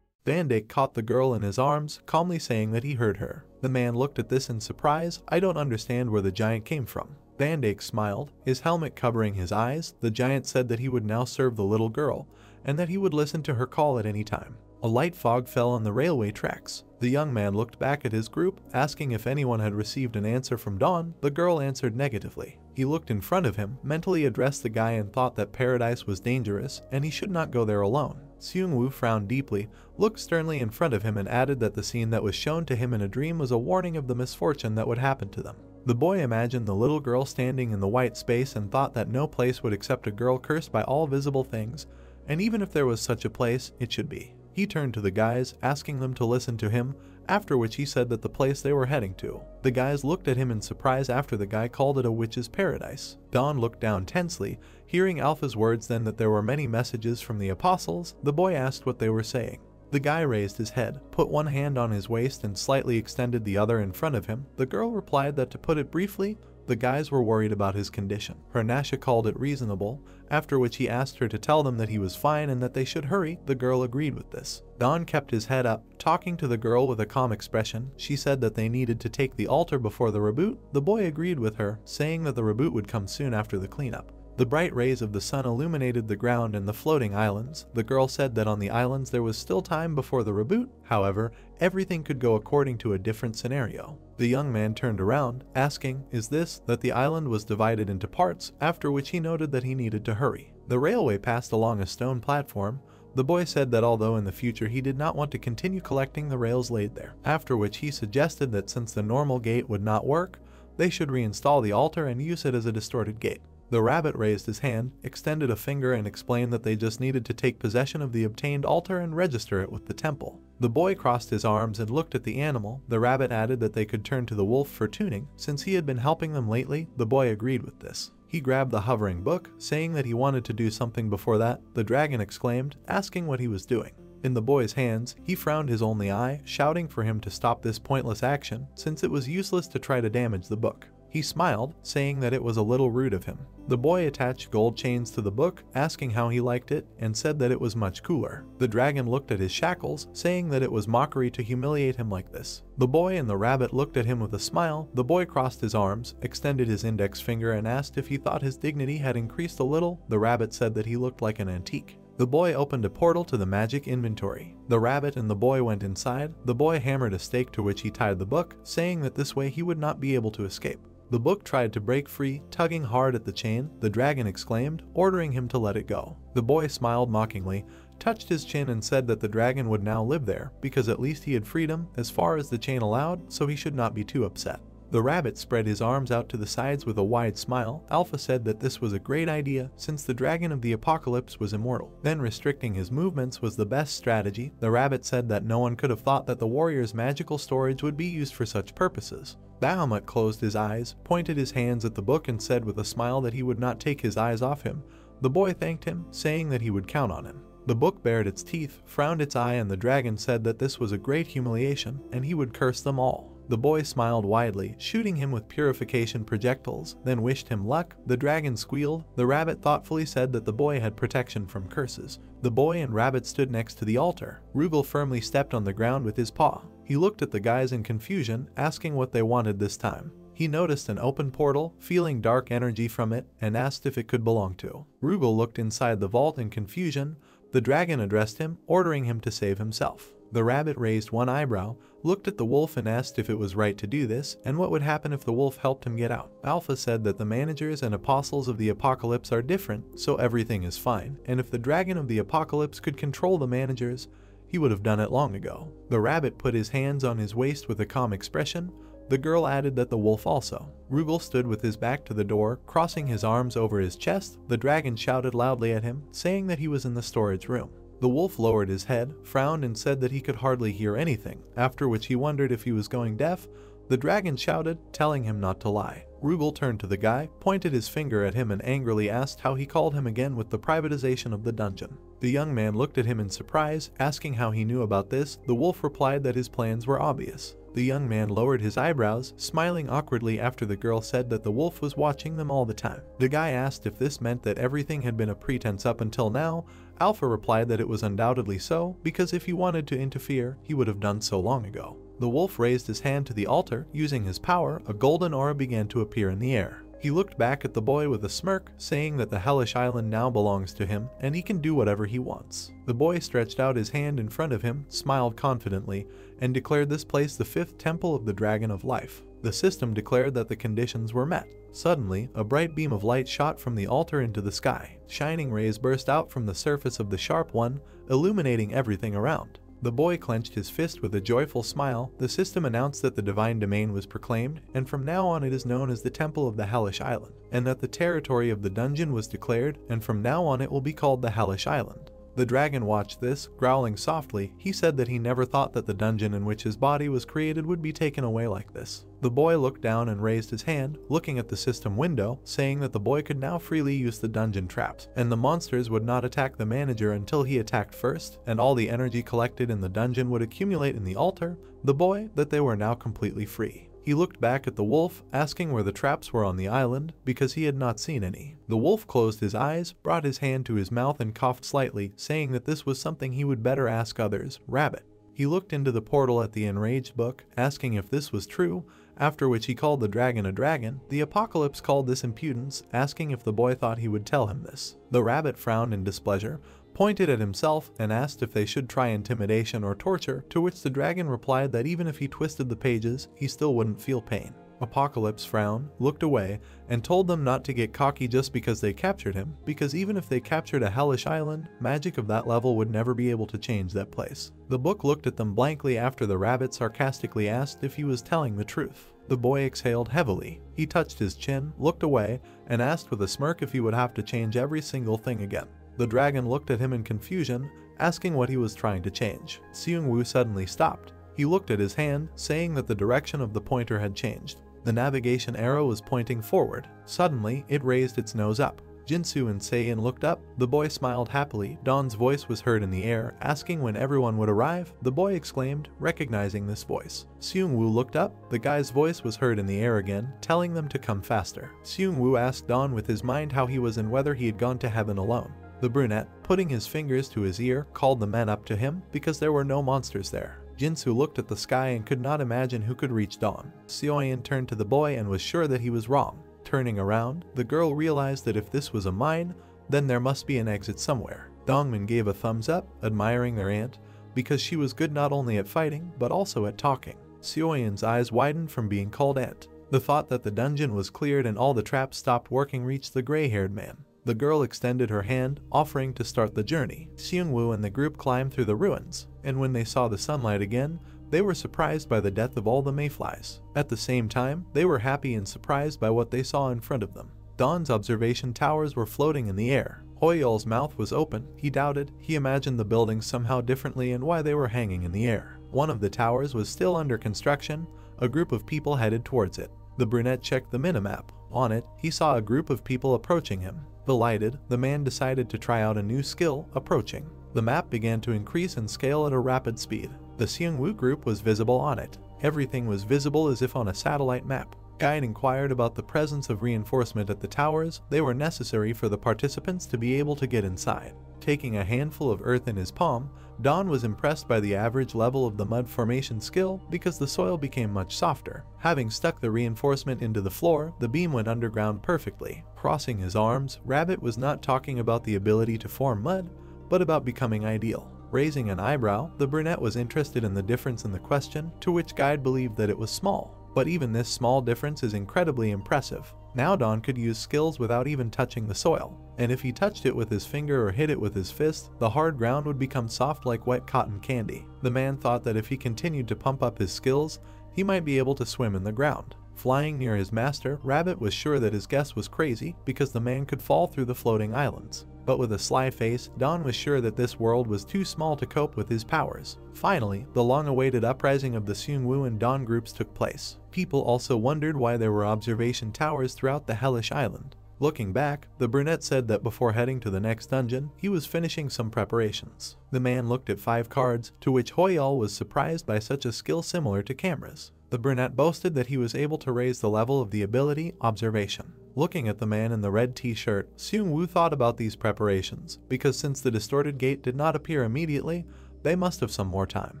Van Dyke caught the girl in his arms, calmly saying that he heard her. The man looked at this in surprise. "I don't understand where the giant came from." Van Dyke smiled, his helmet covering his eyes. The giant said that he would now serve the little girl, and that he would listen to her call at any time. A light fog fell on the railway tracks. The young man looked back at his group, asking if anyone had received an answer from Dawn. The girl answered negatively. He looked in front of him, mentally addressed the guy, and thought that paradise was dangerous, and he should not go there alone. Seung-woo frowned deeply, looked sternly in front of him, and added that the scene that was shown to him in a dream was a warning of the misfortune that would happen to them. The boy imagined the little girl standing in the white space and thought that no place would accept a girl cursed by all visible things, and even if there was such a place, it should be. He turned to the guys, asking them to listen to him, after which he said that the place they were heading to. The guys looked at him in surprise after the guy called it a witch's paradise. Dawn looked down tensely, hearing Alpha's words, then that there were many messages from the apostles. The boy asked what they were saying. The guy raised his head, put one hand on his waist and slightly extended the other in front of him. The girl replied that, to put it briefly, the guys were worried about his condition. Nasha called it reasonable, after which he asked her to tell them that he was fine and that they should hurry. The girl agreed with this. Don kept his head up, talking to the girl with a calm expression. She said that they needed to take the altar before the reboot. The boy agreed with her, saying that the reboot would come soon after the cleanup. The bright rays of the sun illuminated the ground and the floating islands. The girl said that on the islands there was still time before the reboot. However, everything could go according to a different scenario. The young man turned around, asking, "Is this that the island was divided into parts?" After which he noted that he needed to hurry. The railway passed along a stone platform. The boy said that although in the future he did not want to continue collecting the rails laid there. After which he suggested that since the normal gate would not work, they should reinstall the altar and use it as a distorted gate. The rabbit raised his hand, extended a finger, and explained that they just needed to take possession of the obtained altar and register it with the temple. The boy crossed his arms and looked at the animal. The rabbit added that they could turn to the wolf for tuning, since he had been helping them lately. The boy agreed with this. He grabbed the hovering book, saying that he wanted to do something before that. The dragon exclaimed, asking what he was doing. In the boy's hands, he frowned his only eye, shouting for him to stop this pointless action, since it was useless to try to damage the book. He smiled, saying that it was a little rude of him. The boy attached gold chains to the book, asking how he liked it, and said that it was much cooler. The dragon looked at his shackles, saying that it was mockery to humiliate him like this. The boy and the rabbit looked at him with a smile. The boy crossed his arms, extended his index finger, and asked if he thought his dignity had increased a little. The rabbit said that he looked like an antique. The boy opened a portal to the magic inventory. The rabbit and the boy went inside. The boy hammered a stake to which he tied the book, saying that this way he would not be able to escape. The book tried to break free, tugging hard at the chain. The dragon exclaimed, ordering him to let it go. The boy smiled mockingly, touched his chin, and said that the dragon would now live there, because at least he had freedom as far as the chain allowed, so he should not be too upset. The rabbit spread his arms out to the sides with a wide smile. Alpha said that this was a great idea, since the dragon of the apocalypse was immortal. Then restricting his movements was the best strategy. The rabbit said that no one could have thought that the warrior's magical storage would be used for such purposes. Bahamut closed his eyes, pointed his hands at the book, and said with a smile that he would not take his eyes off him. The boy thanked him, saying that he would count on him. The book bared its teeth, frowned its eye, and the dragon said that this was a great humiliation, and he would curse them all. The boy smiled widely, shooting him with purification projectiles, then wished him luck. The dragon squealed. The rabbit thoughtfully said that the boy had protection from curses. The boy and rabbit stood next to the altar. Rugal firmly stepped on the ground with his paw. He looked at the guys in confusion, asking what they wanted this time. He noticed an open portal, feeling dark energy from it, and asked if it could belong to. Rugal looked inside the vault in confusion. The dragon addressed him, ordering him to save himself. The rabbit raised one eyebrow, looked at the wolf, and asked if it was right to do this, and what would happen if the wolf helped him get out. Alpha said that the managers and apostles of the apocalypse are different, so everything is fine, and if the dragon of the apocalypse could control the managers, he would have done it long ago. The rabbit put his hands on his waist with a calm expression. The girl added that the wolf also. Rugal stood with his back to the door, crossing his arms over his chest. The dragon shouted loudly at him, saying that he was in the storage room. The wolf lowered his head, frowned, and said that he could hardly hear anything, after which he wondered if he was going deaf. The dragon shouted, telling him not to lie. Rugal turned to the guy, pointed his finger at him, and angrily asked how he called him again with the privatization of the dungeon. The young man looked at him in surprise, asking how he knew about this. The wolf replied that his plans were obvious. The young man lowered his eyebrows, smiling awkwardly after the girl said that the wolf was watching them all the time. The guy asked if this meant that everything had been a pretense up until now. Alpha replied that it was undoubtedly so, because if he wanted to interfere, he would have done so long ago. The wolf raised his hand to the altar. Using his power, a golden aura began to appear in the air. He looked back at the boy with a smirk, saying that the hellish island now belongs to him, and he can do whatever he wants. The boy stretched out his hand in front of him, smiled confidently, and declared this place the 5th temple of the Dragon of Life. The system declared that the conditions were met. Suddenly, a bright beam of light shot from the altar into the sky. Shining rays burst out from the surface of the sharp one, illuminating everything around. The boy clenched his fist with a joyful smile. The system announced that the divine domain was proclaimed, and from now on it is known as the Temple of the Hellish Island, and that the territory of the dungeon was declared, and from now on it will be called the Hellish Island. The dragon watched this, growling softly. He said that he never thought that the dungeon in which his body was created would be taken away like this. The boy looked down and raised his hand, looking at the system window, saying that the boy could now freely use the dungeon traps, and the monsters would not attack the manager until he attacked first, and all the energy collected in the dungeon would accumulate in the altar. The boy, that they were now completely free. He looked back at the wolf, asking where the traps were on the island, because he had not seen any. The wolf closed his eyes, brought his hand to his mouth and coughed slightly, saying that this was something he would better ask others. Rabbit. He looked into the portal at the enraged book, asking if this was true, after which he called the dragon a dragon. The apocalypse called this impudence, asking if the boy thought he would tell him this. The rabbit frowned in displeasure, pointed at himself, and asked if they should try intimidation or torture, to which the dragon replied that even if he twisted the pages, he still wouldn't feel pain. Apocalypse frowned, looked away, and told them not to get cocky just because they captured him, because even if they captured a hellish island, magic of that level would never be able to change that place. The book looked at them blankly after the rabbit sarcastically asked if he was telling the truth. The boy exhaled heavily. He touched his chin, looked away, and asked with a smirk if he would have to change every single thing again. The dragon looked at him in confusion, asking what he was trying to change. Seung-woo suddenly stopped. He looked at his hand, saying that the direction of the pointer had changed. The navigation arrow was pointing forward. Suddenly, it raised its nose up. Jinsu and Seiyin looked up. The boy smiled happily. Dawn's voice was heard in the air, asking when everyone would arrive. The boy exclaimed, recognizing this voice. Seung-woo looked up. The guy's voice was heard in the air again, telling them to come faster. Seung-woo asked Dawn with his mind how he was and whether he had gone to heaven alone. The brunette, putting his fingers to his ear, called the men up to him, because there were no monsters there. Jinsu looked at the sky and could not imagine who could reach Dawn. Seoyin turned to the boy and was sure that he was wrong. Turning around, the girl realized that if this was a mine, then there must be an exit somewhere. Dongmin gave a thumbs up, admiring their aunt, because she was good not only at fighting, but also at talking. Seoyin's eyes widened from being called aunt. The thought that the dungeon was cleared and all the traps stopped working reached the gray-haired man. The girl extended her hand, offering to start the journey. Seung-woo and the group climbed through the ruins, and when they saw the sunlight again, they were surprised by the death of all the mayflies. At the same time, they were happy and surprised by what they saw in front of them. Dawn's observation towers were floating in the air. Hoyul's mouth was open. He doubted. He imagined the buildings somehow differently and why they were hanging in the air. One of the towers was still under construction. A group of people headed towards it. The brunette checked the minimap. On it, he saw a group of people approaching him. Delighted, the man decided to try out a new skill, approaching. The map began to increase in scale at a rapid speed. The Seung-woo group was visible on it. Everything was visible as if on a satellite map. Guide inquired about the presence of reinforcement at the towers. They were necessary for the participants to be able to get inside. Taking a handful of earth in his palm, Dawn was impressed by the average level of the mud formation skill because the soil became much softer. Having stuck the reinforcement into the floor, the beam went underground perfectly. Crossing his arms, Rabbit was not talking about the ability to form mud, but about becoming ideal. Raising an eyebrow, the brunette was interested in the difference in the question, to which Guide believed that it was small. But even this small difference is incredibly impressive. Now Dawn could use skills without even touching the soil, and if he touched it with his finger or hit it with his fist, the hard ground would become soft like wet cotton candy. The man thought that if he continued to pump up his skills, he might be able to swim in the ground. Flying near his master, Rabbit was sure that his guess was crazy because the man could fall through the floating islands. But with a sly face, Dawn was sure that this world was too small to cope with his powers. Finally, the long-awaited uprising of the Seung-woo and Dawn groups took place. People also wondered why there were observation towers throughout the hellish island. Looking back, the brunette said that before heading to the next dungeon, he was finishing some preparations. The man looked at 5 cards, to which Hoyal was surprised by such a skill similar to cameras. The brunette boasted that he was able to raise the level of the ability observation. Looking at the man in the red t-shirt, Seung-woo thought about these preparations, because since the distorted gate did not appear immediately, they must have some more time.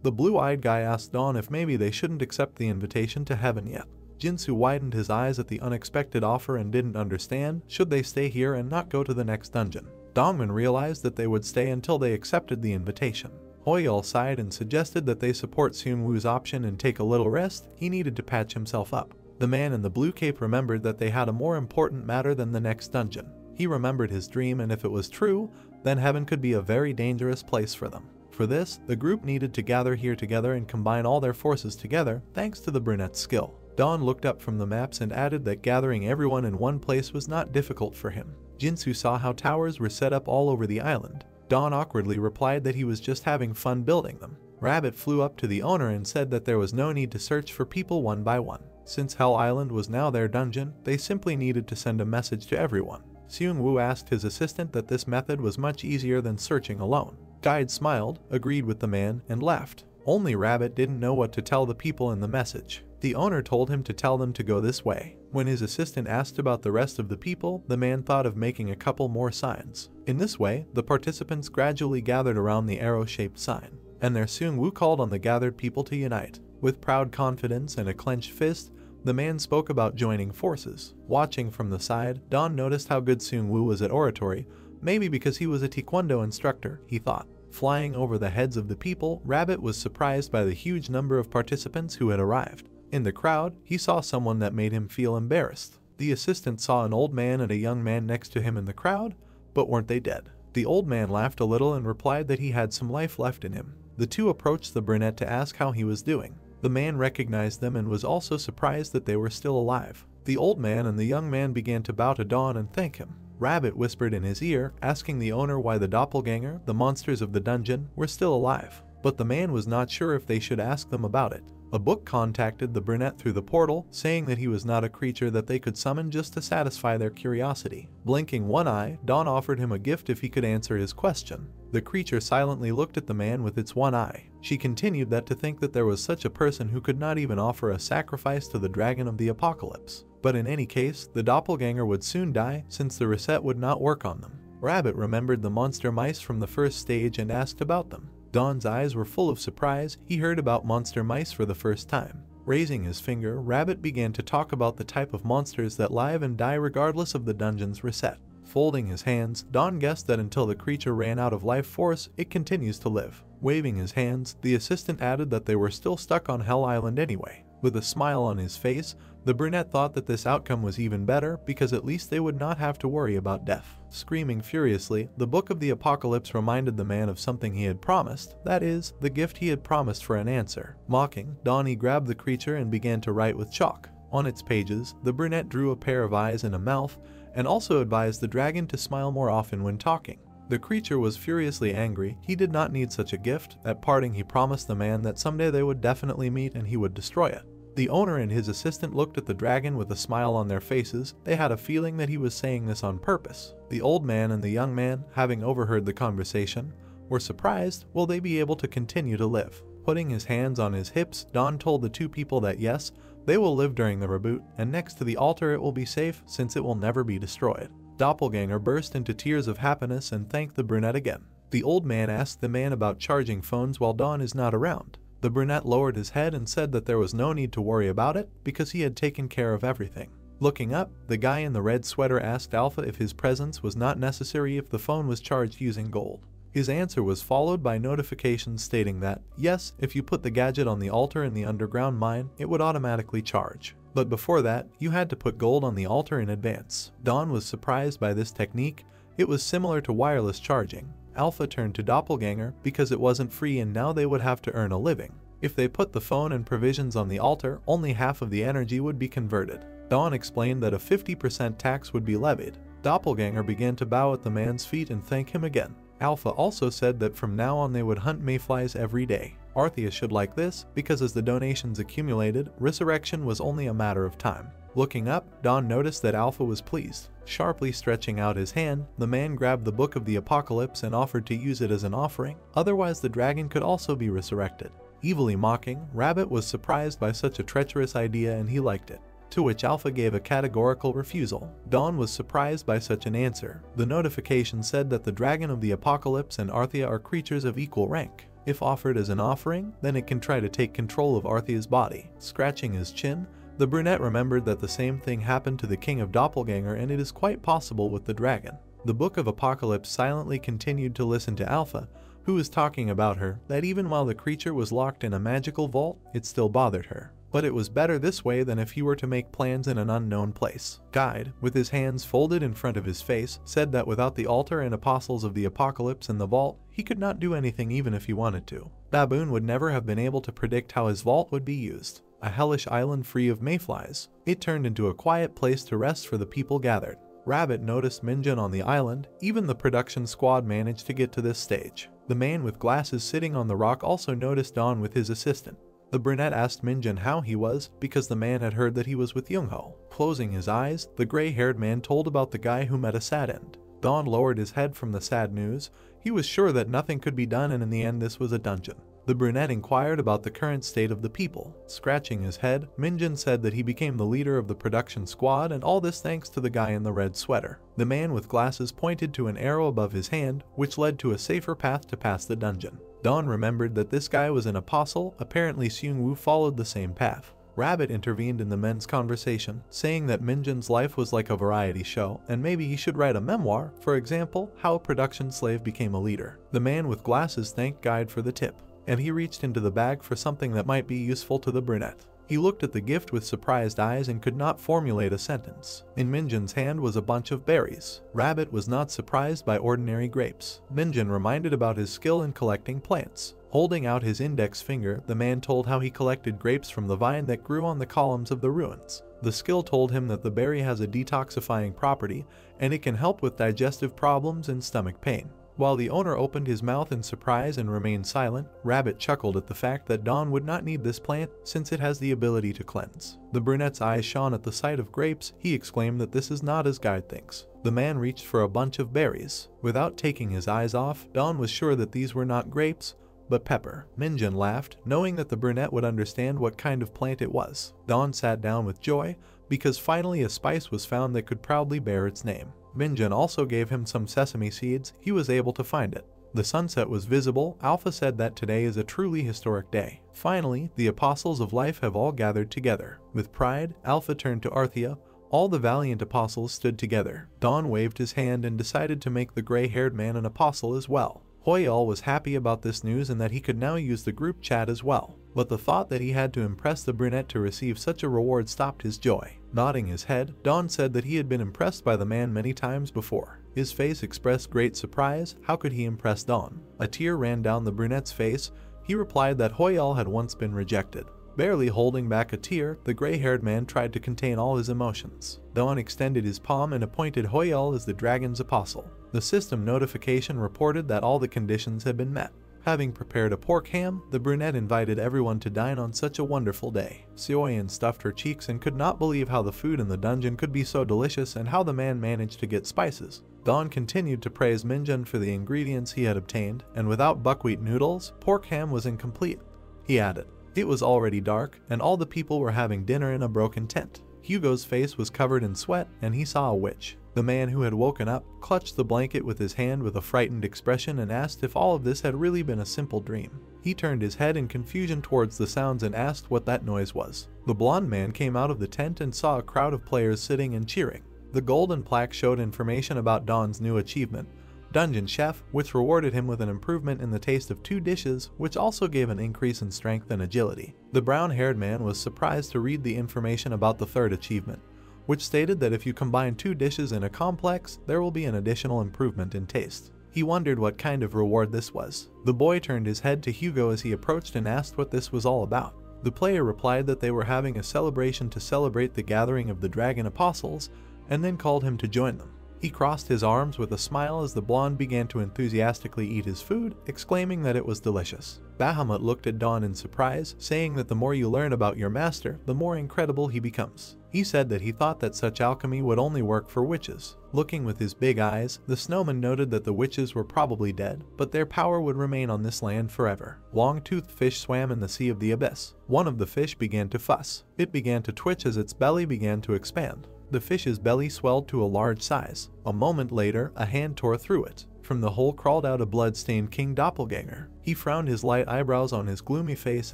The blue-eyed guy asked Dawn if maybe they shouldn't accept the invitation to heaven yet. Jinsu widened his eyes at the unexpected offer and didn't understand should they stay here and not go to the next dungeon. Dongmin realized that they would stay until they accepted the invitation. Hoyal sighed and suggested that they support Seung-woo's option and take a little rest. He needed to patch himself up. The man in the blue cape remembered that they had a more important matter than the next dungeon. He remembered his dream, and if it was true, then heaven could be a very dangerous place for them. For this, the group needed to gather here together and combine all their forces together thanks to the brunette's skill. Dawn looked up from the maps and added that gathering everyone in one place was not difficult for him. Jinsu saw how towers were set up all over the island. Dawn awkwardly replied that he was just having fun building them. Rabbit flew up to the owner and said that there was no need to search for people one by one. Since Hell Island was now their dungeon, they simply needed to send a message to everyone. Seung-woo asked his assistant that this method was much easier than searching alone. Guide smiled, agreed with the man, and left. Only Rabbit didn't know what to tell the people in the message. The owner told him to tell them to go this way. When his assistant asked about the rest of the people, the man thought of making a couple more signs. In this way, the participants gradually gathered around the arrow-shaped sign, and there Seung-woo called on the gathered people to unite. With proud confidence and a clenched fist, the man spoke about joining forces. Watching from the side, Dawn noticed how good Seung-woo was at oratory, maybe because he was a taekwondo instructor, he thought. Flying over the heads of the people, Rabbit was surprised by the huge number of participants who had arrived. In the crowd, he saw someone that made him feel embarrassed. The assistant saw an old man and a young man next to him in the crowd, but weren't they dead? The old man laughed a little and replied that he had some life left in him. The two approached the brunette to ask how he was doing. The man recognized them and was also surprised that they were still alive. The old man and the young man began to bow to Dawn and thank him. Rabbit whispered in his ear, asking the owner why the doppelganger, the monsters of the dungeon, were still alive. But the man was not sure if they should ask them about it. A book contacted the brunette through the portal, saying that he was not a creature that they could summon just to satisfy their curiosity. Blinking one eye, Dawn offered him a gift if he could answer his question. The creature silently looked at the man with its one eye. She continued that to think that there was such a person who could not even offer a sacrifice to the dragon of the apocalypse. But in any case, the doppelganger would soon die since the reset would not work on them. Rabbit remembered the monster mice from the first stage and asked about them. Dawn's eyes were full of surprise. He heard about monster mice for the first time. Raising his finger, Rabbit began to talk about the type of monsters that live and die regardless of the dungeon's reset. Folding his hands, Dawn guessed that until the creature ran out of life force, it continues to live. Waving his hands, the assistant added that they were still stuck on Hell Island anyway. With a smile on his face, the brunette thought that this outcome was even better because at least they would not have to worry about death. Screaming furiously, the Book of the Apocalypse reminded the man of something he had promised, that is, the gift he had promised for an answer. Mocking, Donnie grabbed the creature and began to write with chalk. On its pages, the brunette drew a pair of eyes and a mouth, and also advised the dragon to smile more often when talking. The creature was furiously angry. He did not need such a gift. At parting, he promised the man that someday they would definitely meet and he would destroy it. The owner and his assistant looked at the dragon with a smile on their faces. They had a feeling that he was saying this on purpose. The old man and the young man, having overheard the conversation, were surprised. Will they be able to continue to live? Putting his hands on his hips, Don told the two people that yes, they will live during the reboot, and next to the altar it will be safe since it will never be destroyed. Doppelganger burst into tears of happiness and thanked the brunette again. The old man asked the man about charging phones while Don is not around. The brunette lowered his head and said that there was no need to worry about it because he had taken care of everything. Looking up, the guy in the red sweater asked Alpha if his presence was not necessary if the phone was charged using gold. His answer was followed by notifications stating that, yes, if you put the gadget on the altar in the underground mine, it would automatically charge. But before that, you had to put gold on the altar in advance. Dawn was surprised by this technique. It was similar to wireless charging. Alpha turned to Doppelganger because it wasn't free and now they would have to earn a living. If they put the phone and provisions on the altar, only half of the energy would be converted. Dawn explained that a 50% tax would be levied. Doppelganger began to bow at the man's feet and thank him again. Alpha also said that from now on they would hunt mayflies every day. Arthea should like this, because as the donations accumulated, resurrection was only a matter of time. Looking up, Dawn noticed that Alpha was pleased. Sharply stretching out his hand, the man grabbed the Book of the Apocalypse and offered to use it as an offering, otherwise the dragon could also be resurrected. Evilly mocking, Rabbit was surprised by such a treacherous idea and he liked it, to which Alpha gave a categorical refusal. Dawn was surprised by such an answer. The notification said that the Dragon of the Apocalypse and Arthea are creatures of equal rank. If offered as an offering, then it can try to take control of Arthea's body. Scratching his chin, the brunette remembered that the same thing happened to the King of Doppelganger, and it is quite possible with the dragon. The Book of Apocalypse silently continued to listen to Alpha, who was talking about her, that even while the creature was locked in a magical vault, it still bothered her. But it was better this way than if he were to make plans in an unknown place. Guide, with his hands folded in front of his face, said that without the altar and apostles of the apocalypse in the vault, he could not do anything even if he wanted to. Baboon would never have been able to predict how his vault would be used. A hellish island free of mayflies, it turned into a quiet place to rest for the people gathered. Rabbit noticed Minjun on the island. Even the production squad managed to get to this stage. The man with glasses sitting on the rock also noticed Dawn with his assistant. The brunette asked Minjun how he was, because the man had heard that he was with Youngho. Closing his eyes, the gray-haired man told about the guy who met a sad end. Dawn lowered his head from the sad news. He was sure that nothing could be done, and in the end this was a dungeon. The brunette inquired about the current state of the people. Scratching his head, Minjun said that he became the leader of the production squad, and all this thanks to the guy in the red sweater. The man with glasses pointed to an arrow above his hand, which led to a safer path to pass the dungeon. Dawn remembered that this guy was an apostle. Apparently Seung-woo followed the same path. Rabbit intervened in the men's conversation, saying that Minjun's life was like a variety show, and maybe he should write a memoir, for example, how a production slave became a leader. The man with glasses thanked Guide for the tip, and he reached into the bag for something that might be useful to the brunette. He looked at the gift with surprised eyes and could not formulate a sentence. In Minjun's hand was a bunch of berries. Rabbit was not surprised by ordinary grapes. Minjun reminded about his skill in collecting plants. Holding out his index finger, the man told how he collected grapes from the vine that grew on the columns of the ruins. The skill told him that the berry has a detoxifying property, and it can help with digestive problems and stomach pain. While the owner opened his mouth in surprise and remained silent, Rabbit chuckled at the fact that Dawn would not need this plant since it has the ability to cleanse. The brunette's eyes shone at the sight of grapes. He exclaimed that this is not as Guide thinks. The man reached for a bunch of berries. Without taking his eyes off, Dawn was sure that these were not grapes, but pepper. Minjun laughed, knowing that the brunette would understand what kind of plant it was. Dawn sat down with joy, because finally a spice was found that could proudly bear its name. Minjun also gave him some sesame seeds. He was able to find it. The sunset was visible. Alpha said that today is a truly historic day. Finally, the apostles of life have all gathered together. With pride, Alpha turned to Arthea. All the valiant apostles stood together. Dawn waved his hand and decided to make the gray-haired man an apostle as well. Hoyal was happy about this news and that he could now use the group chat as well. But the thought that he had to impress the brunette to receive such a reward stopped his joy. Nodding his head, Dawn said that he had been impressed by the man many times before. His face expressed great surprise. How could he impress Dawn? A tear ran down the brunette's face. He replied that Hoyal had once been rejected. Barely holding back a tear, the gray-haired man tried to contain all his emotions. Dawn extended his palm and appointed Hoyal as the dragon's apostle. The system notification reported that all the conditions had been met. Having prepared a pork ham, the brunette invited everyone to dine on such a wonderful day. Seoyan stuffed her cheeks and could not believe how the food in the dungeon could be so delicious and how the man managed to get spices. Dawn continued to praise Minjun for the ingredients he had obtained, and without buckwheat noodles, pork ham was incomplete. He added, it was already dark, and all the people were having dinner in a broken tent. Hugo's face was covered in sweat, and he saw a witch. The man who had woken up clutched the blanket with his hand with a frightened expression and asked if all of this had really been a simple dream. He turned his head in confusion towards the sounds and asked what that noise was. The blonde man came out of the tent and saw a crowd of players sitting and cheering. The golden plaque showed information about Dawn's new achievement, Dungeon Chef, which rewarded him with an improvement in the taste of 2 dishes, which also gave an increase in strength and agility. The brown-haired man was surprised to read the information about the 3rd achievement, which stated that if you combine 2 dishes in a complex, there will be an additional improvement in taste. He wondered what kind of reward this was. The boy turned his head to Hugo as he approached and asked what this was all about. The player replied that they were having a celebration to celebrate the gathering of the Dragon Apostles, and then called him to join them. He crossed his arms with a smile as the blonde began to enthusiastically eat his food, exclaiming that it was delicious. Bahamut looked at Dawn in surprise, saying that the more you learn about your master, the more incredible he becomes. He said that he thought that such alchemy would only work for witches. Looking with his big eyes, the snowman noted that the witches were probably dead, but their power would remain on this land forever. Long-toothed fish swam in the sea of the abyss. One of the fish began to fuss. It began to twitch as its belly began to expand. The fish's belly swelled to a large size. A moment later, a hand tore through it. From the hole crawled out a blood-stained king doppelganger. He frowned his light eyebrows on his gloomy face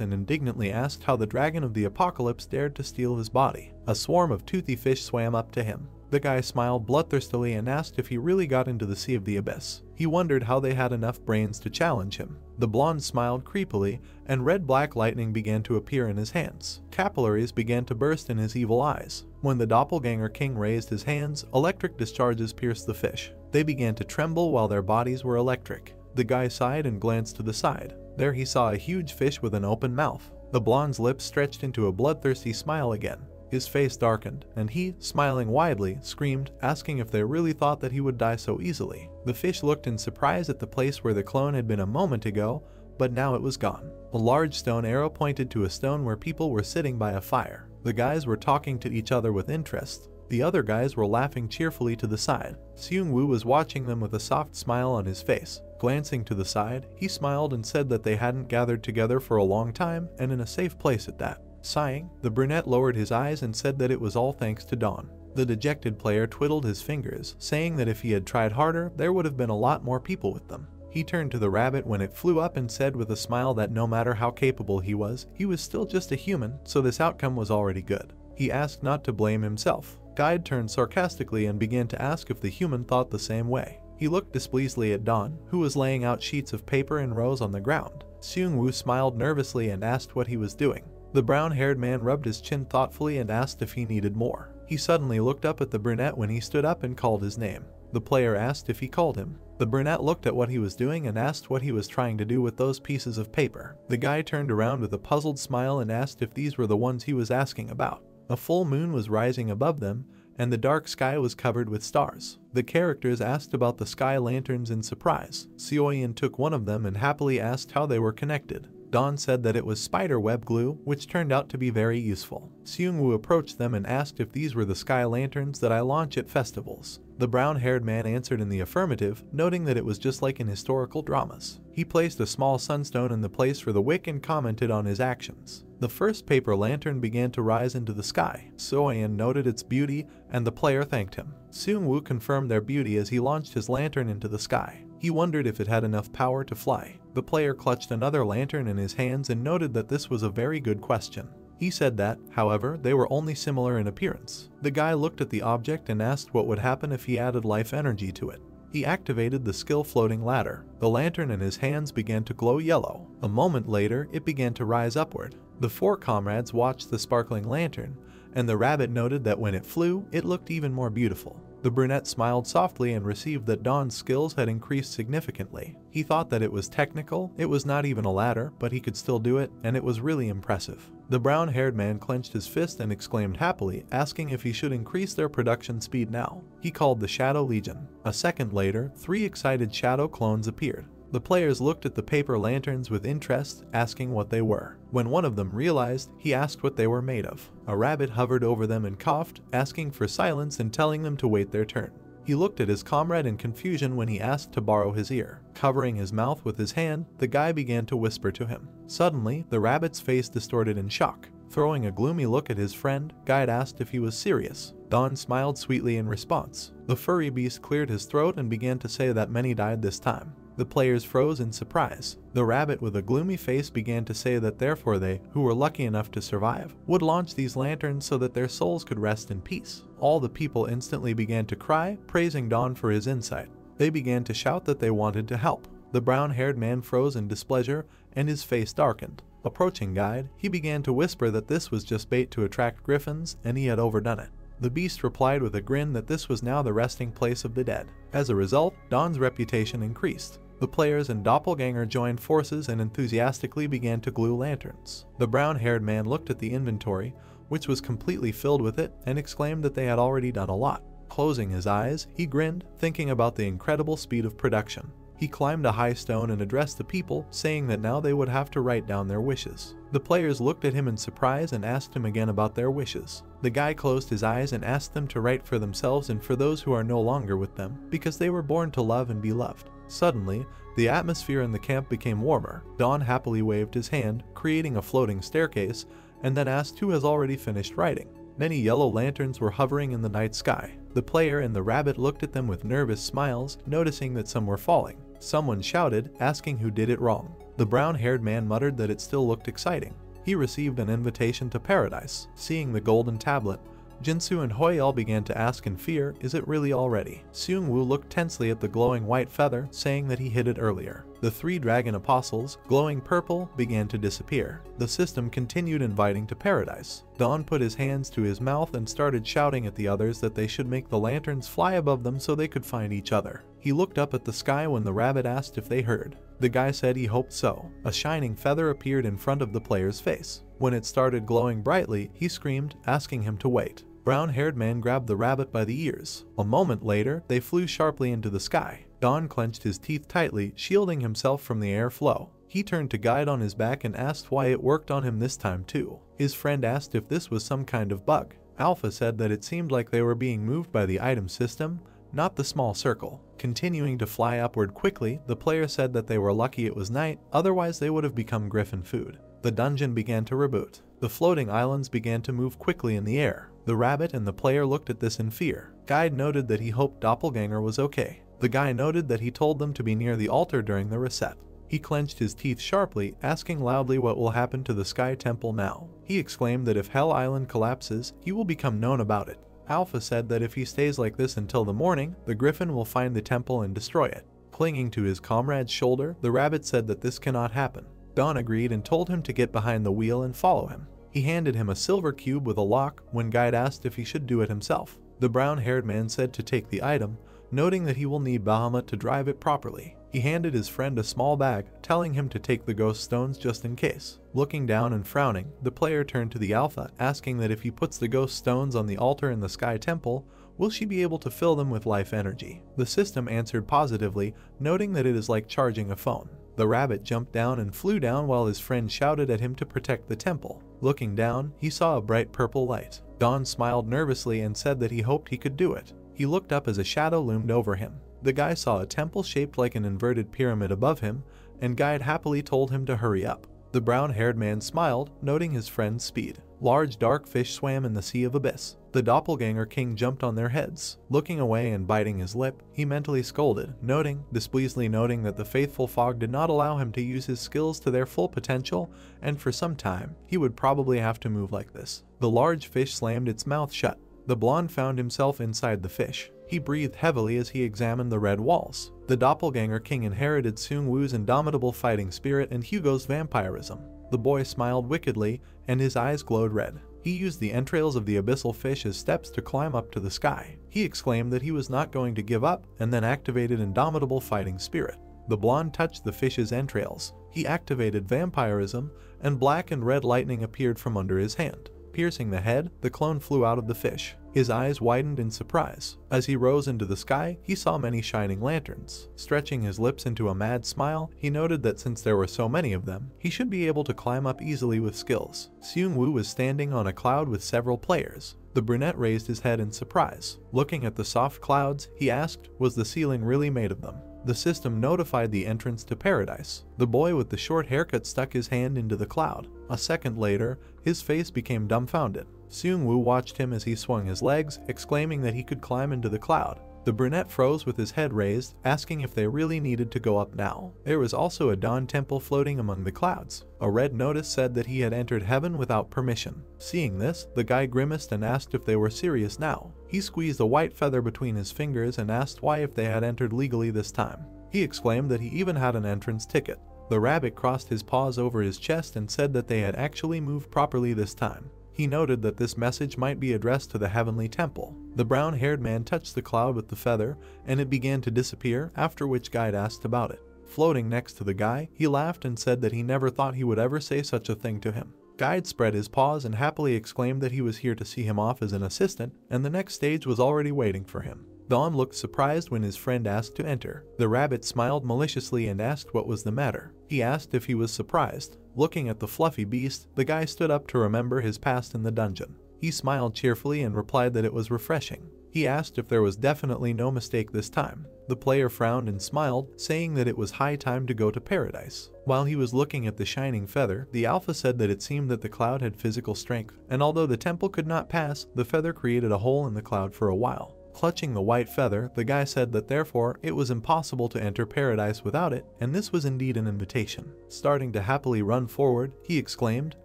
and indignantly asked how the dragon of the apocalypse dared to steal his body. A swarm of toothy fish swam up to him. The guy smiled bloodthirstily and asked if he really got into the sea of the abyss. He wondered how they had enough brains to challenge him. The blonde smiled creepily, and red-black lightning began to appear in his hands. Capillaries began to burst in his evil eyes. When the doppelganger king raised his hands, electric discharges pierced the fish. They began to tremble while their bodies were electric. The guy sighed and glanced to the side. There he saw a huge fish with an open mouth. The blonde's lips stretched into a bloodthirsty smile again. His face darkened, and he, smiling widely, screamed, asking if they really thought that he would die so easily. The fish looked in surprise at the place where the clone had been a moment ago, but now it was gone. A large stone arrow pointed to a stone where people were sitting by a fire. The guys were talking to each other with interest. The other guys were laughing cheerfully to the side. Seung-woo was watching them with a soft smile on his face. Glancing to the side, he smiled and said that they hadn't gathered together for a long time, and in a safe place at that. Sighing, the brunette lowered his eyes and said that it was all thanks to Dawn. The dejected player twiddled his fingers, saying that if he had tried harder, there would have been a lot more people with them. He turned to the rabbit when it flew up and said with a smile that no matter how capable he was still just a human, so this outcome was already good. He asked not to blame himself. Guide turned sarcastically and began to ask if the human thought the same way. He looked displeasedly at Dawn, who was laying out sheets of paper in rows on the ground. Seung-woo smiled nervously and asked what he was doing. The brown-haired man rubbed his chin thoughtfully and asked if he needed more. He suddenly looked up at the brunette when he stood up and called his name. The player asked if he called him. The brunette looked at what he was doing and asked what he was trying to do with those pieces of paper. The guy turned around with a puzzled smile and asked if these were the ones he was asking about. A full moon was rising above them, and the dark sky was covered with stars. The characters asked about the sky lanterns in surprise. Seoyin took one of them and happily asked how they were connected. Dawn said that it was spider web glue, which turned out to be very useful. Seung-woo approached them and asked if these were the sky lanterns that I launch at festivals. The brown-haired man answered in the affirmative, noting that it was just like in historical dramas. He placed a small sunstone in the place for the wick and commented on his actions. The first paper lantern began to rise into the sky. Seoyin noted its beauty, and the player thanked him. Seung-woo confirmed their beauty as he launched his lantern into the sky. He wondered if it had enough power to fly. The player clutched another lantern in his hands and noted that this was a very good question. He said that, however, they were only similar in appearance. The guy looked at the object and asked what would happen if he added life energy to it. He activated the skill floating ladder. The lantern in his hands began to glow yellow. A moment later, it began to rise upward. The four comrades watched the sparkling lantern, and the rabbit noted that when it flew, it looked even more beautiful. The brunette smiled softly and received that Dawn's skills had increased significantly. He thought that it was technical, it was not even a ladder, but he could still do it, and it was really impressive. The brown-haired man clenched his fist and exclaimed happily, asking if he should increase their production speed now. He called the Shadow Legion. A second later, 3 excited shadow clones appeared. The players looked at the paper lanterns with interest, asking what they were. When one of them realized, he asked what they were made of. A rabbit hovered over them and coughed, asking for silence and telling them to wait their turn. He looked at his comrade in confusion when he asked to borrow his ear. Covering his mouth with his hand, the guy began to whisper to him. Suddenly, the rabbit's face distorted in shock. Throwing a gloomy look at his friend, Guide asked if he was serious. Dawn smiled sweetly in response. The furry beast cleared his throat and began to say that many died this time. The players froze in surprise. The rabbit with a gloomy face began to say that therefore they, who were lucky enough to survive, would launch these lanterns so that their souls could rest in peace. All the people instantly began to cry, praising Dawn for his insight. They began to shout that they wanted to help. The brown-haired man froze in displeasure, and his face darkened. Approaching Guide, he began to whisper that this was just bait to attract griffins, and he had overdone it. The beast replied with a grin that this was now the resting place of the dead. As a result, Dawn's reputation increased. The players and Doppelganger joined forces and enthusiastically began to glue lanterns. The brown-haired man looked at the inventory, which was completely filled with it, and exclaimed that they had already done a lot. Closing his eyes, he grinned, thinking about the incredible speed of production. He climbed a high stone and addressed the people, saying that now they would have to write down their wishes. The players looked at him in surprise and asked him again about their wishes. The guy closed his eyes and asked them to write for themselves and for those who are no longer with them, because they were born to love and be loved. Suddenly, the atmosphere in the camp became warmer. Don happily waved his hand, creating a floating staircase, and then asked who has already finished writing. Many yellow lanterns were hovering in the night sky. The player and the rabbit looked at them with nervous smiles, noticing that some were falling. Someone shouted, asking who did it wrong. The brown-haired man muttered that it still looked exciting. He received an invitation to paradise. Seeing the golden tablet, Jinsu and Hoi all began to ask in fear, is it really already? Seung-woo looked tensely at the glowing white feather, saying that he hid it earlier. The three dragon apostles, glowing purple, began to disappear. The system continued inviting to paradise. Don put his hands to his mouth and started shouting at the others that they should make the lanterns fly above them so they could find each other. He looked up at the sky when the rabbit asked if they heard. The guy said he hoped so. A shining feather appeared in front of the player's face. When it started glowing brightly, he screamed, asking him to wait. Brown-haired man grabbed the rabbit by the ears. A moment later, they flew sharply into the sky. Don clenched his teeth tightly, shielding himself from the airflow. He turned to Guide on his back and asked why it worked on him this time too. His friend asked if this was some kind of bug. Alpha said that it seemed like they were being moved by the item system, not the small circle. Continuing to fly upward quickly, the player said that they were lucky it was night, otherwise they would have become griffin food. The dungeon began to reboot. The floating islands began to move quickly in the air. The rabbit and the player looked at this in fear. Guide noted that he hoped Doppelganger was okay. The guy noted that he told them to be near the altar during the reset. He clenched his teeth sharply, asking loudly what will happen to the Sky Temple now. He exclaimed that if Hell Island collapses, he will become known about it. Alpha said that if he stays like this until the morning, the griffin will find the temple and destroy it. Clinging to his comrade's shoulder, the rabbit said that this cannot happen. Don agreed and told him to get behind the wheel and follow him. He handed him a silver cube with a lock when Guide asked if he should do it himself. The brown-haired man said to take the item, noting that he will need Bahamut to drive it properly. He handed his friend a small bag, telling him to take the ghost stones just in case. Looking down and frowning, the player turned to the Alpha, asking that if he puts the ghost stones on the altar in the Sky Temple, will she be able to fill them with life energy? The system answered positively, noting that it is like charging a phone. The rabbit jumped down and flew down while his friend shouted at him to protect the temple. Looking down, he saw a bright purple light. Don smiled nervously and said that he hoped he could do it. He looked up as a shadow loomed over him. The guy saw a temple shaped like an inverted pyramid above him, and Guide happily told him to hurry up. The brown-haired man smiled, noting his friend's speed. Large dark fish swam in the sea of abyss. The doppelganger king jumped on their heads. Looking away and biting his lip, he mentally scolded, displeasedly noting that the faithful fog did not allow him to use his skills to their full potential, and for some time, he would probably have to move like this. The large fish slammed its mouth shut. The blonde found himself inside the fish. He breathed heavily as he examined the red walls. The doppelganger king inherited Seung-woo's indomitable fighting spirit and Hugo's vampirism. The boy smiled wickedly, and his eyes glowed red. He used the entrails of the abyssal fish as steps to climb up to the sky. He exclaimed that he was not going to give up, and then activated indomitable fighting spirit. The blonde touched the fish's entrails. He activated vampirism, and black and red lightning appeared from under his hand. Piercing the head, the clone flew out of the fish. His eyes widened in surprise. As he rose into the sky, he saw many shining lanterns. Stretching his lips into a mad smile, he noted that since there were so many of them, he should be able to climb up easily with skills. Seung-woo was standing on a cloud with several players. The brunette raised his head in surprise. Looking at the soft clouds, he asked, was the ceiling really made of them? The system notified the entrance to paradise. The boy with the short haircut stuck his hand into the cloud. A second later, his face became dumbfounded. Seung-woo watched him as he swung his legs, exclaiming that he could climb into the cloud. The brunette froze with his head raised, asking if they really needed to go up now. There was also a dawn temple floating among the clouds. A red notice said that he had entered heaven without permission. Seeing this, the guy grimaced and asked if they were serious now. He squeezed a white feather between his fingers and asked why if they had entered legally this time. He exclaimed that he even had an entrance ticket. The rabbit crossed his paws over his chest and said that they had actually moved properly this time. He noted that this message might be addressed to the heavenly temple. The brown-haired man touched the cloud with the feather, and it began to disappear, after which Guide asked about it. Floating next to the guy, he laughed and said that he never thought he would ever say such a thing to him. Guide spread his paws and happily exclaimed that he was here to see him off as an assistant, and the next stage was already waiting for him. Don looked surprised when his friend asked to enter. The rabbit smiled maliciously and asked what was the matter. He asked if he was surprised. Looking at the fluffy beast, the guy stood up to remember his past in the dungeon. He smiled cheerfully and replied that it was refreshing. He asked if there was definitely no mistake this time. The player frowned and smiled, saying that it was high time to go to paradise. While he was looking at the shining feather, the alpha said that it seemed that the cloud had physical strength, and although the temple could not pass, the feather created a hole in the cloud for a while. Clutching the white feather, the guy said that therefore it was impossible to enter paradise without it, and this was indeed an invitation. Starting to happily run forward, he exclaimed,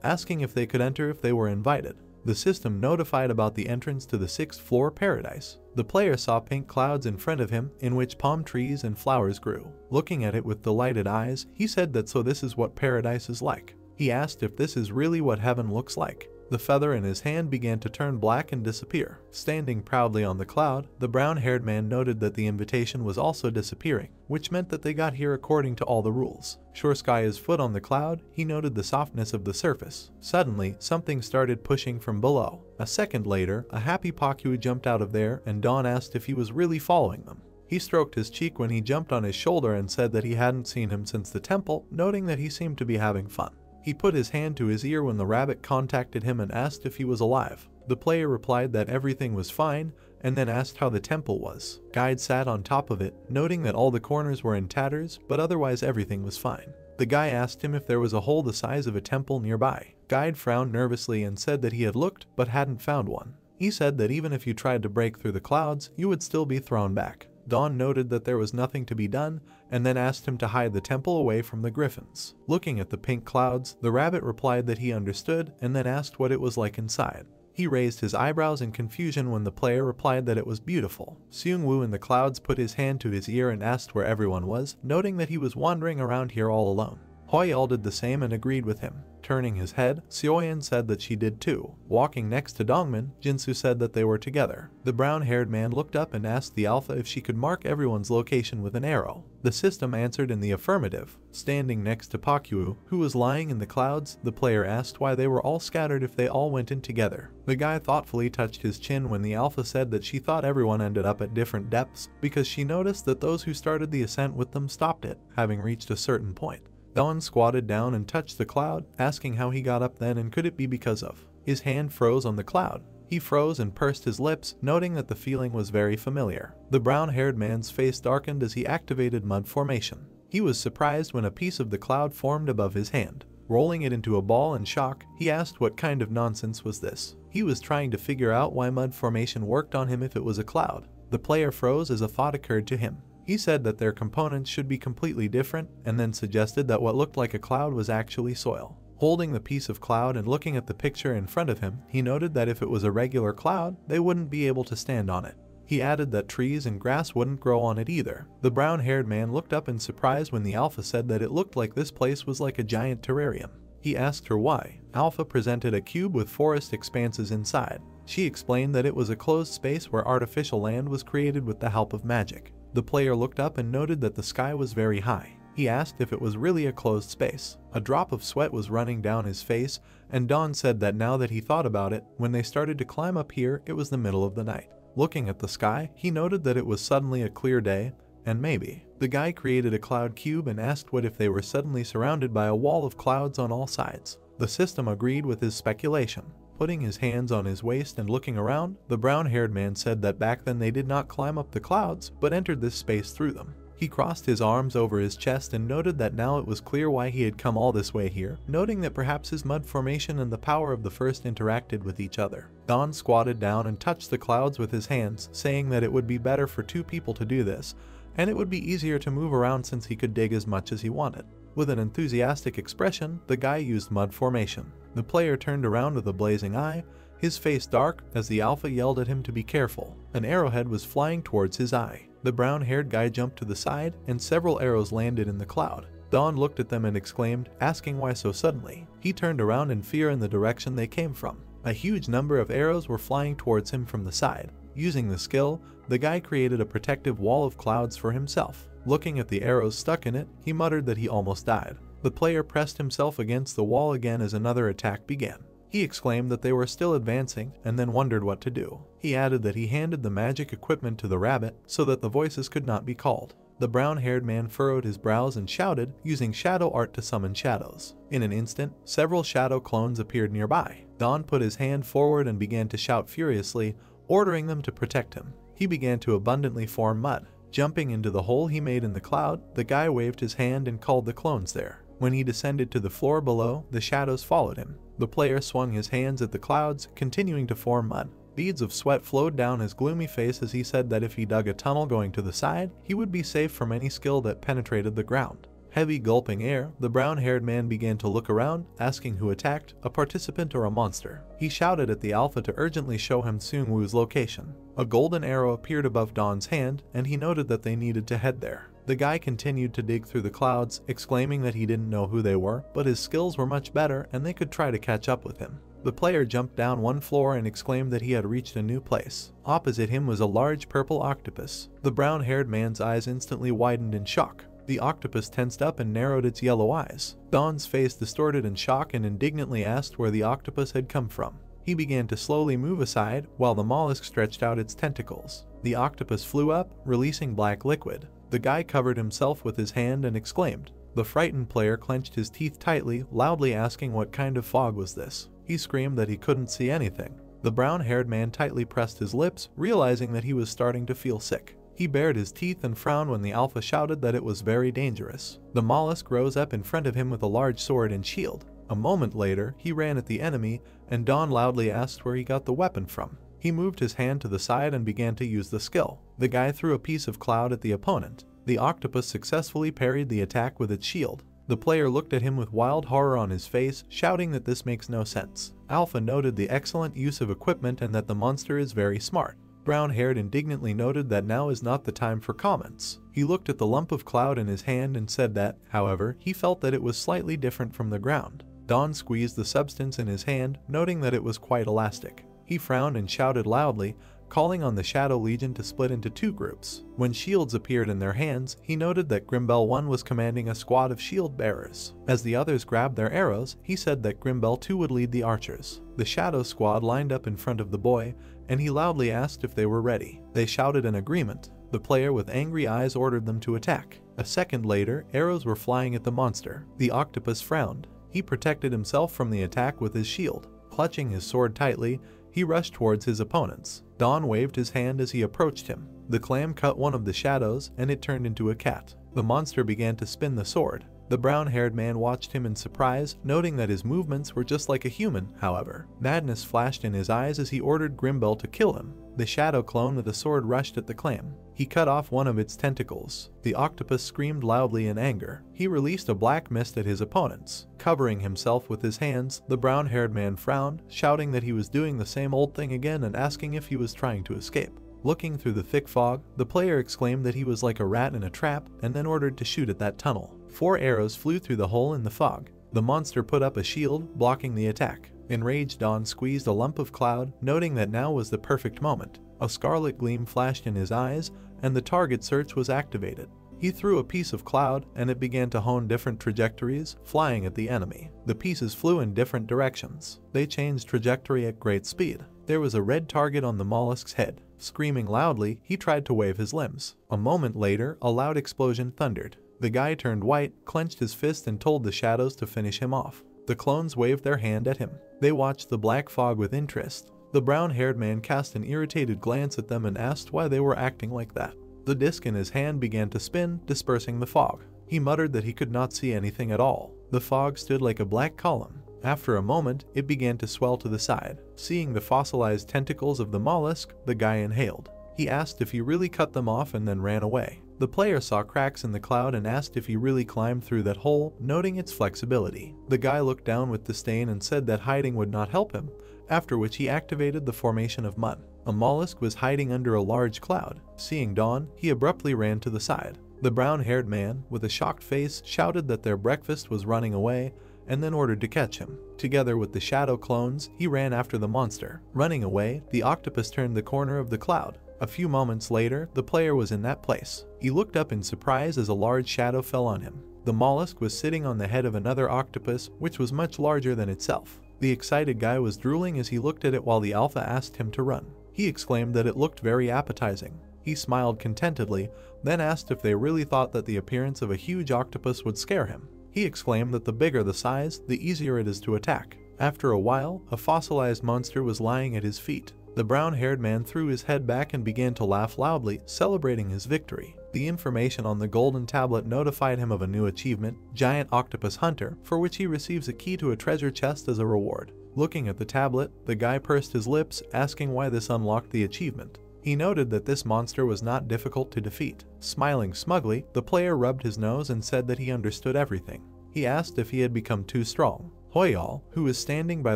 asking if they could enter if they were invited. The system notified about the entrance to the 6th floor paradise. The player saw pink clouds in front of him, in which palm trees and flowers grew. Looking at it with delighted eyes, he said that so this is what paradise is like. He asked if this is really what heaven looks like. The feather in his hand began to turn black and disappear. Standing proudly on the cloud, the brown-haired man noted that the invitation was also disappearing, which meant that they got here according to all the rules. Sure sky his foot on the cloud, he noted the softness of the surface. Suddenly, something started pushing from below. A second later, a happy Pakyu jumped out of there, and Don asked if he was really following them. He stroked his cheek when he jumped on his shoulder and said that he hadn't seen him since the temple, noting that he seemed to be having fun. He put his hand to his ear when the rabbit contacted him and asked if he was alive. The player replied that everything was fine, and then asked how the temple was. Guide sat on top of it, noting that all the corners were in tatters, but otherwise everything was fine. The guy asked him if there was a hole the size of a temple nearby. Guide frowned nervously and said that he had looked, but hadn't found one. He said that even if you tried to break through the clouds, you would still be thrown back. Don noted that there was nothing to be done, and then asked him to hide the temple away from the griffins. Looking at the pink clouds, the rabbit replied that he understood, and then asked what it was like inside. He raised his eyebrows in confusion when the player replied that it was beautiful. Seung-woo in the clouds put his hand to his ear and asked where everyone was, noting that he was wandering around here all alone. Hoi-el did the same and agreed with him. Turning his head, Seoyeon said that she did too. Walking next to Dongmin, Jinsu said that they were together. The brown-haired man looked up and asked the alpha if she could mark everyone's location with an arrow. The system answered in the affirmative. Standing next to Pakyu, who was lying in the clouds, the player asked why they were all scattered if they all went in together. The guy thoughtfully touched his chin when the alpha said that she thought everyone ended up at different depths because she noticed that those who started the ascent with them stopped it, having reached a certain point. Don squatted down and touched the cloud, asking how he got up then and could it be because of. His hand froze on the cloud. He froze and pursed his lips, noting that the feeling was very familiar. The brown-haired man's face darkened as he activated mud formation. He was surprised when a piece of the cloud formed above his hand. Rolling it into a ball in shock, he asked what kind of nonsense was this. He was trying to figure out why mud formation worked on him if it was a cloud. The player froze as a thought occurred to him. He said that their components should be completely different, and then suggested that what looked like a cloud was actually soil. Holding the piece of cloud and looking at the picture in front of him, he noted that if it was a regular cloud, they wouldn't be able to stand on it. He added that trees and grass wouldn't grow on it either. The brown-haired man looked up in surprise when the alpha said that it looked like this place was like a giant terrarium. He asked her why. Alpha presented a cube with forest expanses inside. She explained that it was a closed space where artificial land was created with the help of magic. The player looked up and noted that the sky was very high. He asked if it was really a closed space. A drop of sweat was running down his face, and Don said that now that he thought about it, when they started to climb up here, it was the middle of the night. Looking at the sky, he noted that it was suddenly a clear day, and maybe. The guy created a cloud cube and asked what if they were suddenly surrounded by a wall of clouds on all sides. The system agreed with his speculation. Putting his hands on his waist and looking around, the brown-haired man said that back then they did not climb up the clouds, but entered this space through them. He crossed his arms over his chest and noted that now it was clear why he had come all this way here, noting that perhaps his mud formation and the power of the first interacted with each other. Don squatted down and touched the clouds with his hands, saying that it would be better for two people to do this, and it would be easier to move around since he could dig as much as he wanted. With an enthusiastic expression, the guy used mud formation. The player turned around with a blazing eye, his face dark, as the alpha yelled at him to be careful. An arrowhead was flying towards his eye. The brown-haired guy jumped to the side, and several arrows landed in the cloud. Don looked at them and exclaimed, asking why so suddenly. He turned around in fear in the direction they came from. A huge number of arrows were flying towards him from the side. Using the skill, the guy created a protective wall of clouds for himself. Looking at the arrows stuck in it, he muttered that he almost died. The player pressed himself against the wall again as another attack began. He exclaimed that they were still advancing and then wondered what to do. He added that he handed the magic equipment to the rabbit so that the voices could not be called. The brown-haired man furrowed his brows and shouted, using shadow art to summon shadows. In an instant, several shadow clones appeared nearby. Don put his hand forward and began to shout furiously, ordering them to protect him. He began to abundantly form mud. Jumping into the hole he made in the cloud, the guy waved his hand and called the clones there. When he descended to the floor below, the shadows followed him. The player swung his hands at the clouds, continuing to form mud. Beads of sweat flowed down his gloomy face as he said that if he dug a tunnel going to the side, he would be safe from any skill that penetrated the ground. Heavy gulping air, the brown-haired man began to look around, asking who attacked, a participant or a monster. He shouted at the alpha to urgently show him Seung-woo's location. A golden arrow appeared above Don's hand, and he noted that they needed to head there. The guy continued to dig through the clouds, exclaiming that he didn't know who they were, but his skills were much better and they could try to catch up with him. The player jumped down one floor and exclaimed that he had reached a new place. Opposite him was a large purple octopus. The brown-haired man's eyes instantly widened in shock. The octopus tensed up and narrowed its yellow eyes. Don's face distorted in shock and indignantly asked where the octopus had come from. He began to slowly move aside while the mollusk stretched out its tentacles. The octopus flew up, releasing black liquid. The guy covered himself with his hand and exclaimed. The frightened player clenched his teeth tightly, loudly asking what kind of fog was this. He screamed that he couldn't see anything. The brown-haired man tightly pressed his lips, realizing that he was starting to feel sick. He bared his teeth and frowned when the alpha shouted that it was very dangerous. The mollusk rose up in front of him with a large sword and shield. A moment later, he ran at the enemy, and Don loudly asked where he got the weapon from. He moved his hand to the side and began to use the skill. The guy threw a piece of cloud at the opponent. The octopus successfully parried the attack with its shield. The player looked at him with wild horror on his face, shouting that this makes no sense. Alpha noted the excellent use of equipment and that the monster is very smart. Brown-haired indignantly noted that now is not the time for comments. He looked at the lump of cloud in his hand and said that, however, he felt that it was slightly different from the ground. Don squeezed the substance in his hand, noting that it was quite elastic. He frowned and shouted loudly, calling on the Shadow Legion to split into two groups. When shields appeared in their hands, he noted that Grimbel 1 was commanding a squad of shield bearers. As the others grabbed their arrows, he said that Grimbel 2 would lead the archers. The Shadow Squad lined up in front of the boy, and he loudly asked if they were ready. They shouted an agreement. The player with angry eyes ordered them to attack. A second later, arrows were flying at the monster. The octopus frowned. He protected himself from the attack with his shield. Clutching his sword tightly, he rushed towards his opponents. Don waved his hand as he approached him. The clam cut one of the shadows, and it turned into a cat. The monster began to spin the sword. The brown-haired man watched him in surprise, noting that his movements were just like a human, however. Madness flashed in his eyes as he ordered Grimbel to kill him. The shadow clone with a sword rushed at the clam. He cut off one of its tentacles. The octopus screamed loudly in anger. He released a black mist at his opponents. Covering himself with his hands, the brown-haired man frowned, shouting that he was doing the same old thing again and asking if he was trying to escape. Looking through the thick fog, the player exclaimed that he was like a rat in a trap and then ordered to shoot at that tunnel. 4 arrows flew through the hole in the fog. The monster put up a shield, blocking the attack. Enraged, Don squeezed a lump of cloud, noting that now was the perfect moment. A scarlet gleam flashed in his eyes, and the target search was activated. He threw a piece of cloud, and it began to hone different trajectories, flying at the enemy. The pieces flew in different directions. They changed trajectory at great speed. There was a red target on the mollusk's head. Screaming loudly, he tried to wave his limbs. A moment later, a loud explosion thundered. The guy turned white, clenched his fist, and told the shadows to finish him off. The clones waved their hand at him. They watched the black fog with interest. The brown-haired man cast an irritated glance at them and asked why they were acting like that. The disc in his hand began to spin, dispersing the fog. He muttered that he could not see anything at all. The fog stood like a black column. After a moment, it began to swell to the side. Seeing the fossilized tentacles of the mollusk, the guy inhaled. He asked if he really cut them off and then ran away. The player saw cracks in the cloud and asked if he really climbed through that hole, noting its flexibility. The guy looked down with disdain and said that hiding would not help him, after which he activated the formation of mud. A mollusk was hiding under a large cloud. Seeing Dawn, he abruptly ran to the side. The brown-haired man, with a shocked face, shouted that their breakfast was running away, and then ordered to catch him. Together with the shadow clones, he ran after the monster. Running away, the octopus turned the corner of the cloud. A few moments later, the player was in that place. He looked up in surprise as a large shadow fell on him. The mollusk was sitting on the head of another octopus, which was much larger than itself. The excited guy was drooling as he looked at it while the alpha asked him to run. He exclaimed that it looked very appetizing. He smiled contentedly, then asked if they really thought that the appearance of a huge octopus would scare him. He exclaimed that the bigger the size, the easier it is to attack. After a while, a fossilized monster was lying at his feet. The brown-haired man threw his head back and began to laugh loudly, celebrating his victory. The information on the golden tablet notified him of a new achievement, Giant Octopus Hunter, for which he receives a key to a treasure chest as a reward. Looking at the tablet, the guy pursed his lips, asking why this unlocked the achievement. He noted that this monster was not difficult to defeat. Smiling smugly, the player rubbed his nose and said that he understood everything. He asked if he had become too strong. Hoyal, who was standing by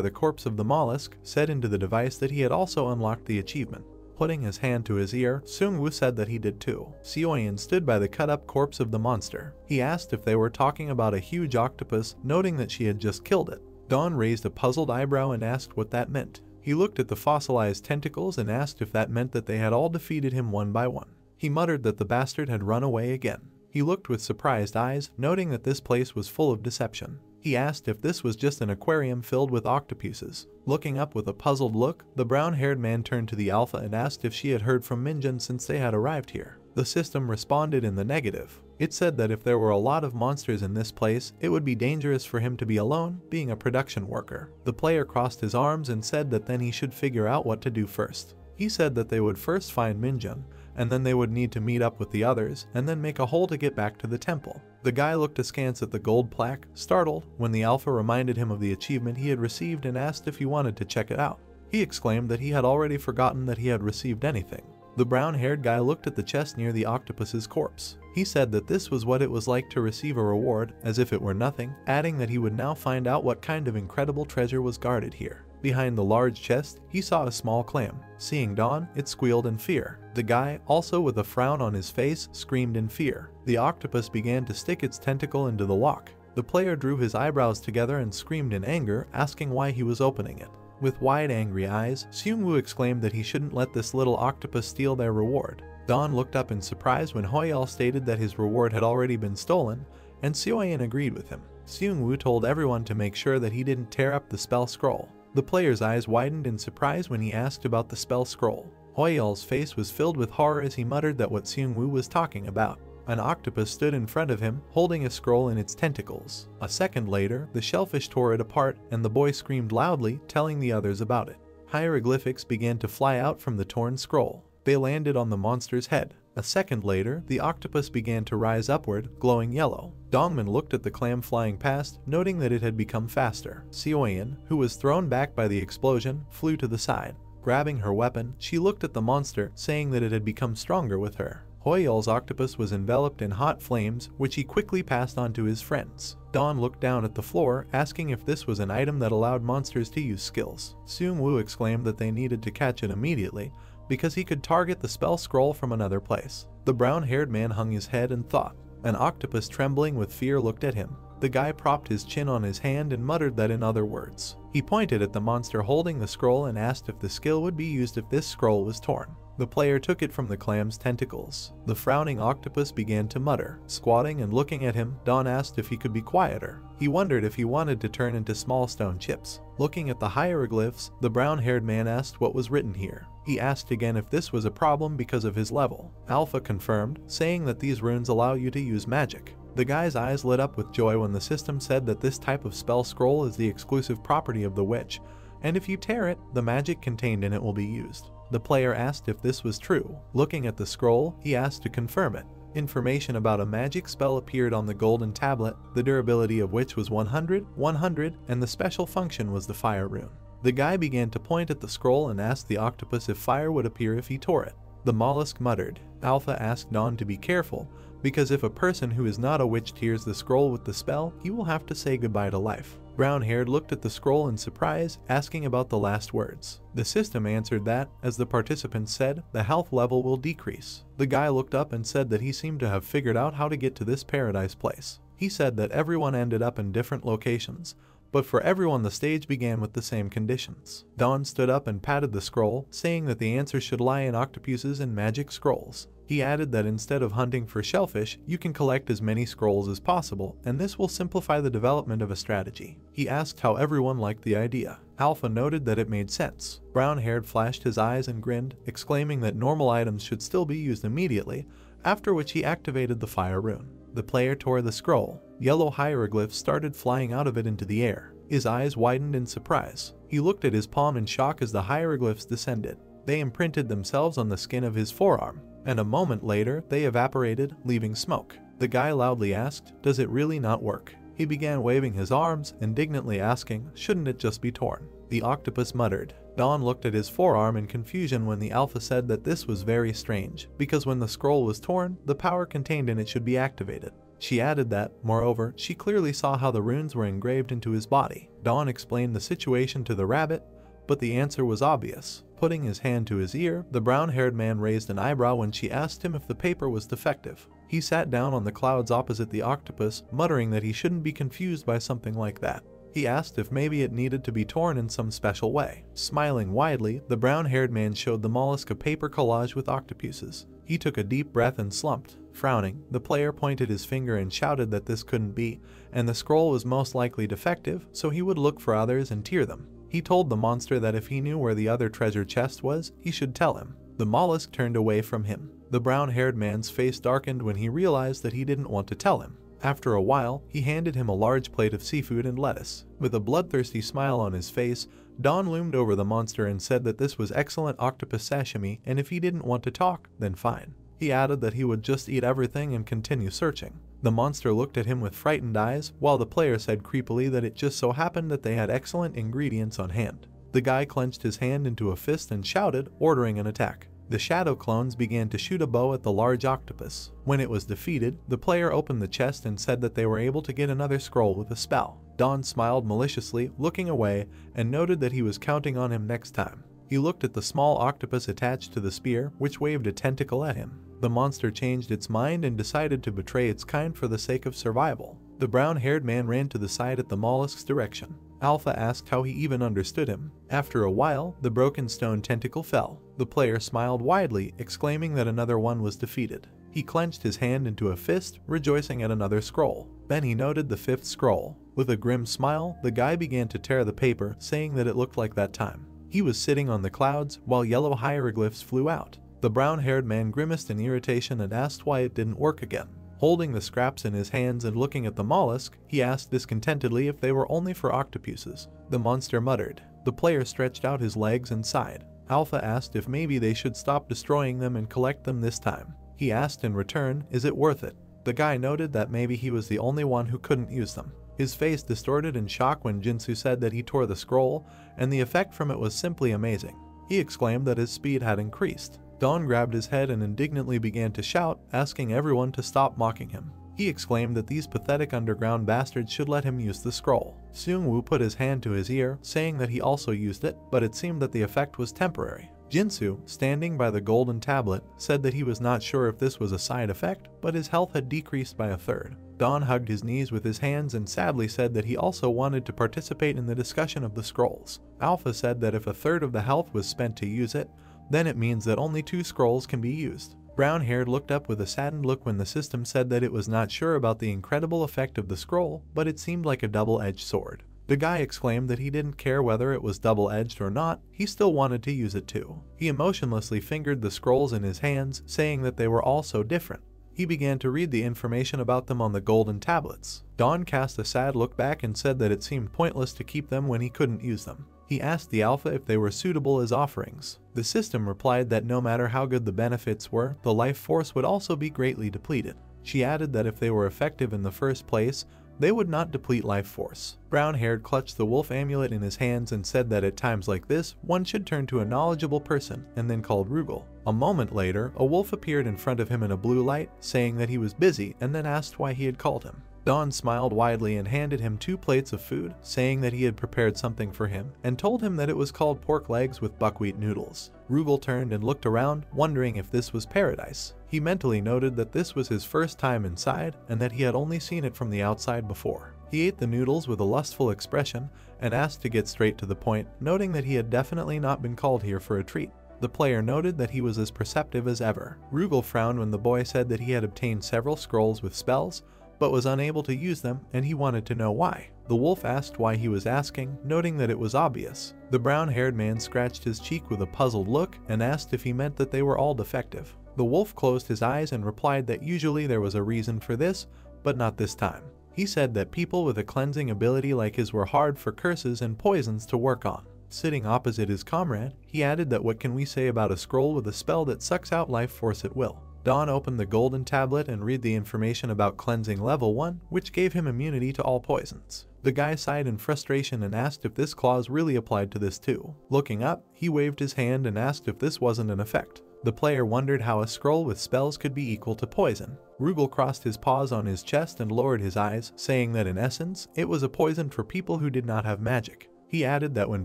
the corpse of the mollusk, said into the device that he had also unlocked the achievement. Putting his hand to his ear, Seung-woo said that he did too. Seoyan stood by the cut-up corpse of the monster. He asked if they were talking about a huge octopus, noting that she had just killed it. Dawn raised a puzzled eyebrow and asked what that meant. He looked at the fossilized tentacles and asked if that meant that they had all defeated him one by one. He muttered that the bastard had run away again. He looked with surprised eyes, noting that this place was full of deception. He asked if this was just an aquarium filled with octopuses. Looking up with a puzzled look, the brown-haired man turned to the alpha and asked if she had heard from Minjun since they had arrived here. The system responded in the negative. It said that if there were a lot of monsters in this place, it would be dangerous for him to be alone, being a production worker. The player crossed his arms and said that then he should figure out what to do first. He said that they would first find Minjun, and then they would need to meet up with the others, and then make a hole to get back to the temple. The guy looked askance at the gold plaque, startled, when the alpha reminded him of the achievement he had received and asked if he wanted to check it out. He exclaimed that he had already forgotten that he had received anything. The brown-haired guy looked at the chest near the octopus's corpse. He said that this was what it was like to receive a reward, as if it were nothing, adding that he would now find out what kind of incredible treasure was guarded here. Behind the large chest, he saw a small clam. Seeing Dawn, it squealed in fear. The guy, also with a frown on his face, screamed in fear. The octopus began to stick its tentacle into the lock. The player drew his eyebrows together and screamed in anger, asking why he was opening it. With wide, angry eyes, Seung-woo exclaimed that he shouldn't let this little octopus steal their reward. Dawn looked up in surprise when Hoyal stated that his reward had already been stolen, and Seoyan agreed with him. Seung-woo told everyone to make sure that he didn't tear up the spell scroll. The player's eyes widened in surprise when he asked about the spell scroll. Hoyal's face was filled with horror as he muttered that what Seung-woo was talking about. An octopus stood in front of him, holding a scroll in its tentacles. A second later, the shellfish tore it apart, and the boy screamed loudly, telling the others about it. Hieroglyphics began to fly out from the torn scroll. They landed on the monster's head. A second later, the octopus began to rise upward, glowing yellow. Dongman looked at the clam flying past, noting that it had become faster. Seoyan, who was thrown back by the explosion, flew to the side. Grabbing her weapon, she looked at the monster, saying that it had become stronger with her. Hoyal's octopus was enveloped in hot flames, which he quickly passed on to his friends. Dawn looked down at the floor, asking if this was an item that allowed monsters to use skills. Seung-woo exclaimed that they needed to catch it immediately, because he could target the spell scroll from another place. The brown-haired man hung his head and thought. An octopus trembling with fear looked at him. The guy propped his chin on his hand and muttered that in other words. He pointed at the monster holding the scroll and asked if the skill would be used if this scroll was torn. The player took it from the clam's tentacles. The frowning octopus began to mutter. Squatting and looking at him, Dawn asked if he could be quieter. He wondered if he wanted to turn into small stone chips. Looking at the hieroglyphs, the brown-haired man asked what was written here. He asked again if this was a problem because of his level. Alpha confirmed, saying that these runes allow you to use magic. The guy's eyes lit up with joy when the system said that this type of spell scroll is the exclusive property of the witch, and if you tear it, the magic contained in it will be used. The player asked if this was true. Looking at the scroll, he asked to confirm it. Information about a magic spell appeared on the golden tablet, the durability of which was 100, 100, and the special function was the fire rune. The guy began to point at the scroll and asked the octopus if fire would appear if he tore it. The mollusk muttered. Alpha asked Dawn to be careful, because if a person who is not a witch tears the scroll with the spell, he will have to say goodbye to life. Brown-haired looked at the scroll in surprise, asking about the last words. The system answered that, as the participants said, the health level will decrease. The guy looked up and said that he seemed to have figured out how to get to this paradise place. He said that everyone ended up in different locations, But for everyone, the stage began with the same conditions. Don stood up and patted the scroll, saying that the answer should lie in octopuses and magic scrolls. He added that instead of hunting for shellfish, you can collect as many scrolls as possible, and this will simplify the development of a strategy. He asked how everyone liked the idea. Alpha noted that it made sense. Brown-haired flashed his eyes and grinned, exclaiming that normal items should still be used immediately, after which he activated the fire rune. The player tore the scroll. Yellow hieroglyphs started flying out of it into the air. His eyes widened in surprise. He looked at his palm in shock as the hieroglyphs descended. They imprinted themselves on the skin of his forearm, and a moment later they evaporated, leaving smoke. The guy loudly asked, "Does it really not work?" He began waving his arms, indignantly asking, "Shouldn't it just be torn?" The octopus muttered. Don looked at his forearm in confusion when the Alpha said that this was very strange, because when the scroll was torn, the power contained in it should be activated. She added that, moreover, she clearly saw how the runes were engraved into his body. Don explained the situation to the rabbit, but the answer was obvious. Putting his hand to his ear, the brown-haired man raised an eyebrow when she asked him if the paper was defective. He sat down on the clouds opposite the octopus, muttering that he shouldn't be confused by something like that. He asked if maybe it needed to be torn in some special way. Smiling widely, the brown-haired man showed the mollusk a paper collage with octopuses. He took a deep breath and slumped. Frowning, the player pointed his finger and shouted that this couldn't be, and the scroll was most likely defective, so he would look for others and tear them. He told the monster that if he knew where the other treasure chest was, he should tell him. The mollusk turned away from him. The brown-haired man's face darkened when he realized that he didn't want to tell him. After a while, he handed him a large plate of seafood and lettuce. With a bloodthirsty smile on his face, Don loomed over the monster and said that this was excellent octopus sashimi, and if he didn't want to talk, then fine. He added that he would just eat everything and continue searching. The monster looked at him with frightened eyes, while the player said creepily that it just so happened that they had excellent ingredients on hand. The guy clenched his hand into a fist and shouted, ordering an attack. The shadow clones began to shoot a bow at the large octopus. When it was defeated, the player opened the chest and said that they were able to get another scroll with a spell. Don smiled maliciously, looking away, and noted that he was counting on him next time. He looked at the small octopus attached to the spear, which waved a tentacle at him. The monster changed its mind and decided to betray its kind for the sake of survival. The brown-haired man ran to the side at the mollusk's direction. Alpha asked how he even understood him. After a while, the broken stone tentacle fell. The player smiled widely, exclaiming that another one was defeated. He clenched his hand into a fist, rejoicing at another scroll. Then he noted the fifth scroll. With a grim smile, the guy began to tear the paper, saying that it looked like that time. He was sitting on the clouds, while yellow hieroglyphs flew out. The brown-haired man grimaced in irritation and asked why it didn't work again. Holding the scraps in his hands and looking at the mollusk, he asked discontentedly if they were only for octopuses. The monster muttered. The player stretched out his legs and sighed. Alpha asked if maybe they should stop destroying them and collect them this time. He asked in return, is it worth it? The guy noted that maybe he was the only one who couldn't use them. His face distorted in shock when Jinsu said that he tore the scroll, and the effect from it was simply amazing. He exclaimed that his speed had increased. Don grabbed his head and indignantly began to shout, asking everyone to stop mocking him. He exclaimed that these pathetic underground bastards should let him use the scroll. Seung-woo put his hand to his ear, saying that he also used it, but it seemed that the effect was temporary. Jinsu, standing by the golden tablet, said that he was not sure if this was a side effect, but his health had decreased by a third. Don hugged his knees with his hands and sadly said that he also wanted to participate in the discussion of the scrolls. Alpha said that if a third of the health was spent to use it, then it means that only 2 scrolls can be used. Brown-haired looked up with a saddened look when the system said that it was not sure about the incredible effect of the scroll, but it seemed like a double-edged sword. The guy exclaimed that he didn't care whether it was double-edged or not, he still wanted to use it too. He emotionlessly fingered the scrolls in his hands, saying that they were all so different. He began to read the information about them on the golden tablets. Don cast a sad look back and said that it seemed pointless to keep them when he couldn't use them. He asked the Alpha if they were suitable as offerings. The system replied that no matter how good the benefits were, the life force would also be greatly depleted. She added that if they were effective in the first place, they would not deplete life force. Brown-haired clutched the wolf amulet in his hands and said that at times like this, one should turn to a knowledgeable person, and then called Rugal. A moment later, a wolf appeared in front of him in a blue light, saying that he was busy, and then asked why he had called him. Don smiled widely and handed him 2 plates of food, saying that he had prepared something for him, and told him that it was called pork legs with buckwheat noodles. Rugal turned and looked around, wondering if this was paradise. He mentally noted that this was his first time inside, and that he had only seen it from the outside before. He ate the noodles with a lustful expression and asked to get straight to the point, noting that he had definitely not been called here for a treat. The player noted that he was as perceptive as ever. Rugal frowned when the boy said that he had obtained several scrolls with spells, but was unable to use them, and he wanted to know why. The wolf asked why he was asking, noting that it was obvious. The brown-haired man scratched his cheek with a puzzled look and asked if he meant that they were all defective. The wolf closed his eyes and replied that usually there was a reason for this, but not this time. He said that people with a cleansing ability like his were hard for curses and poisons to work on. Sitting opposite his comrade, he added that what can we say about a scroll with a spell that sucks out life force at will? Don opened the golden tablet and read the information about cleansing level 1, which gave him immunity to all poisons. The guy sighed in frustration and asked if this clause really applied to this too. Looking up, he waved his hand and asked if this wasn't an effect. The player wondered how a scroll with spells could be equal to poison. Rugal crossed his paws on his chest and lowered his eyes, saying that in essence, it was a poison for people who did not have magic. He added that when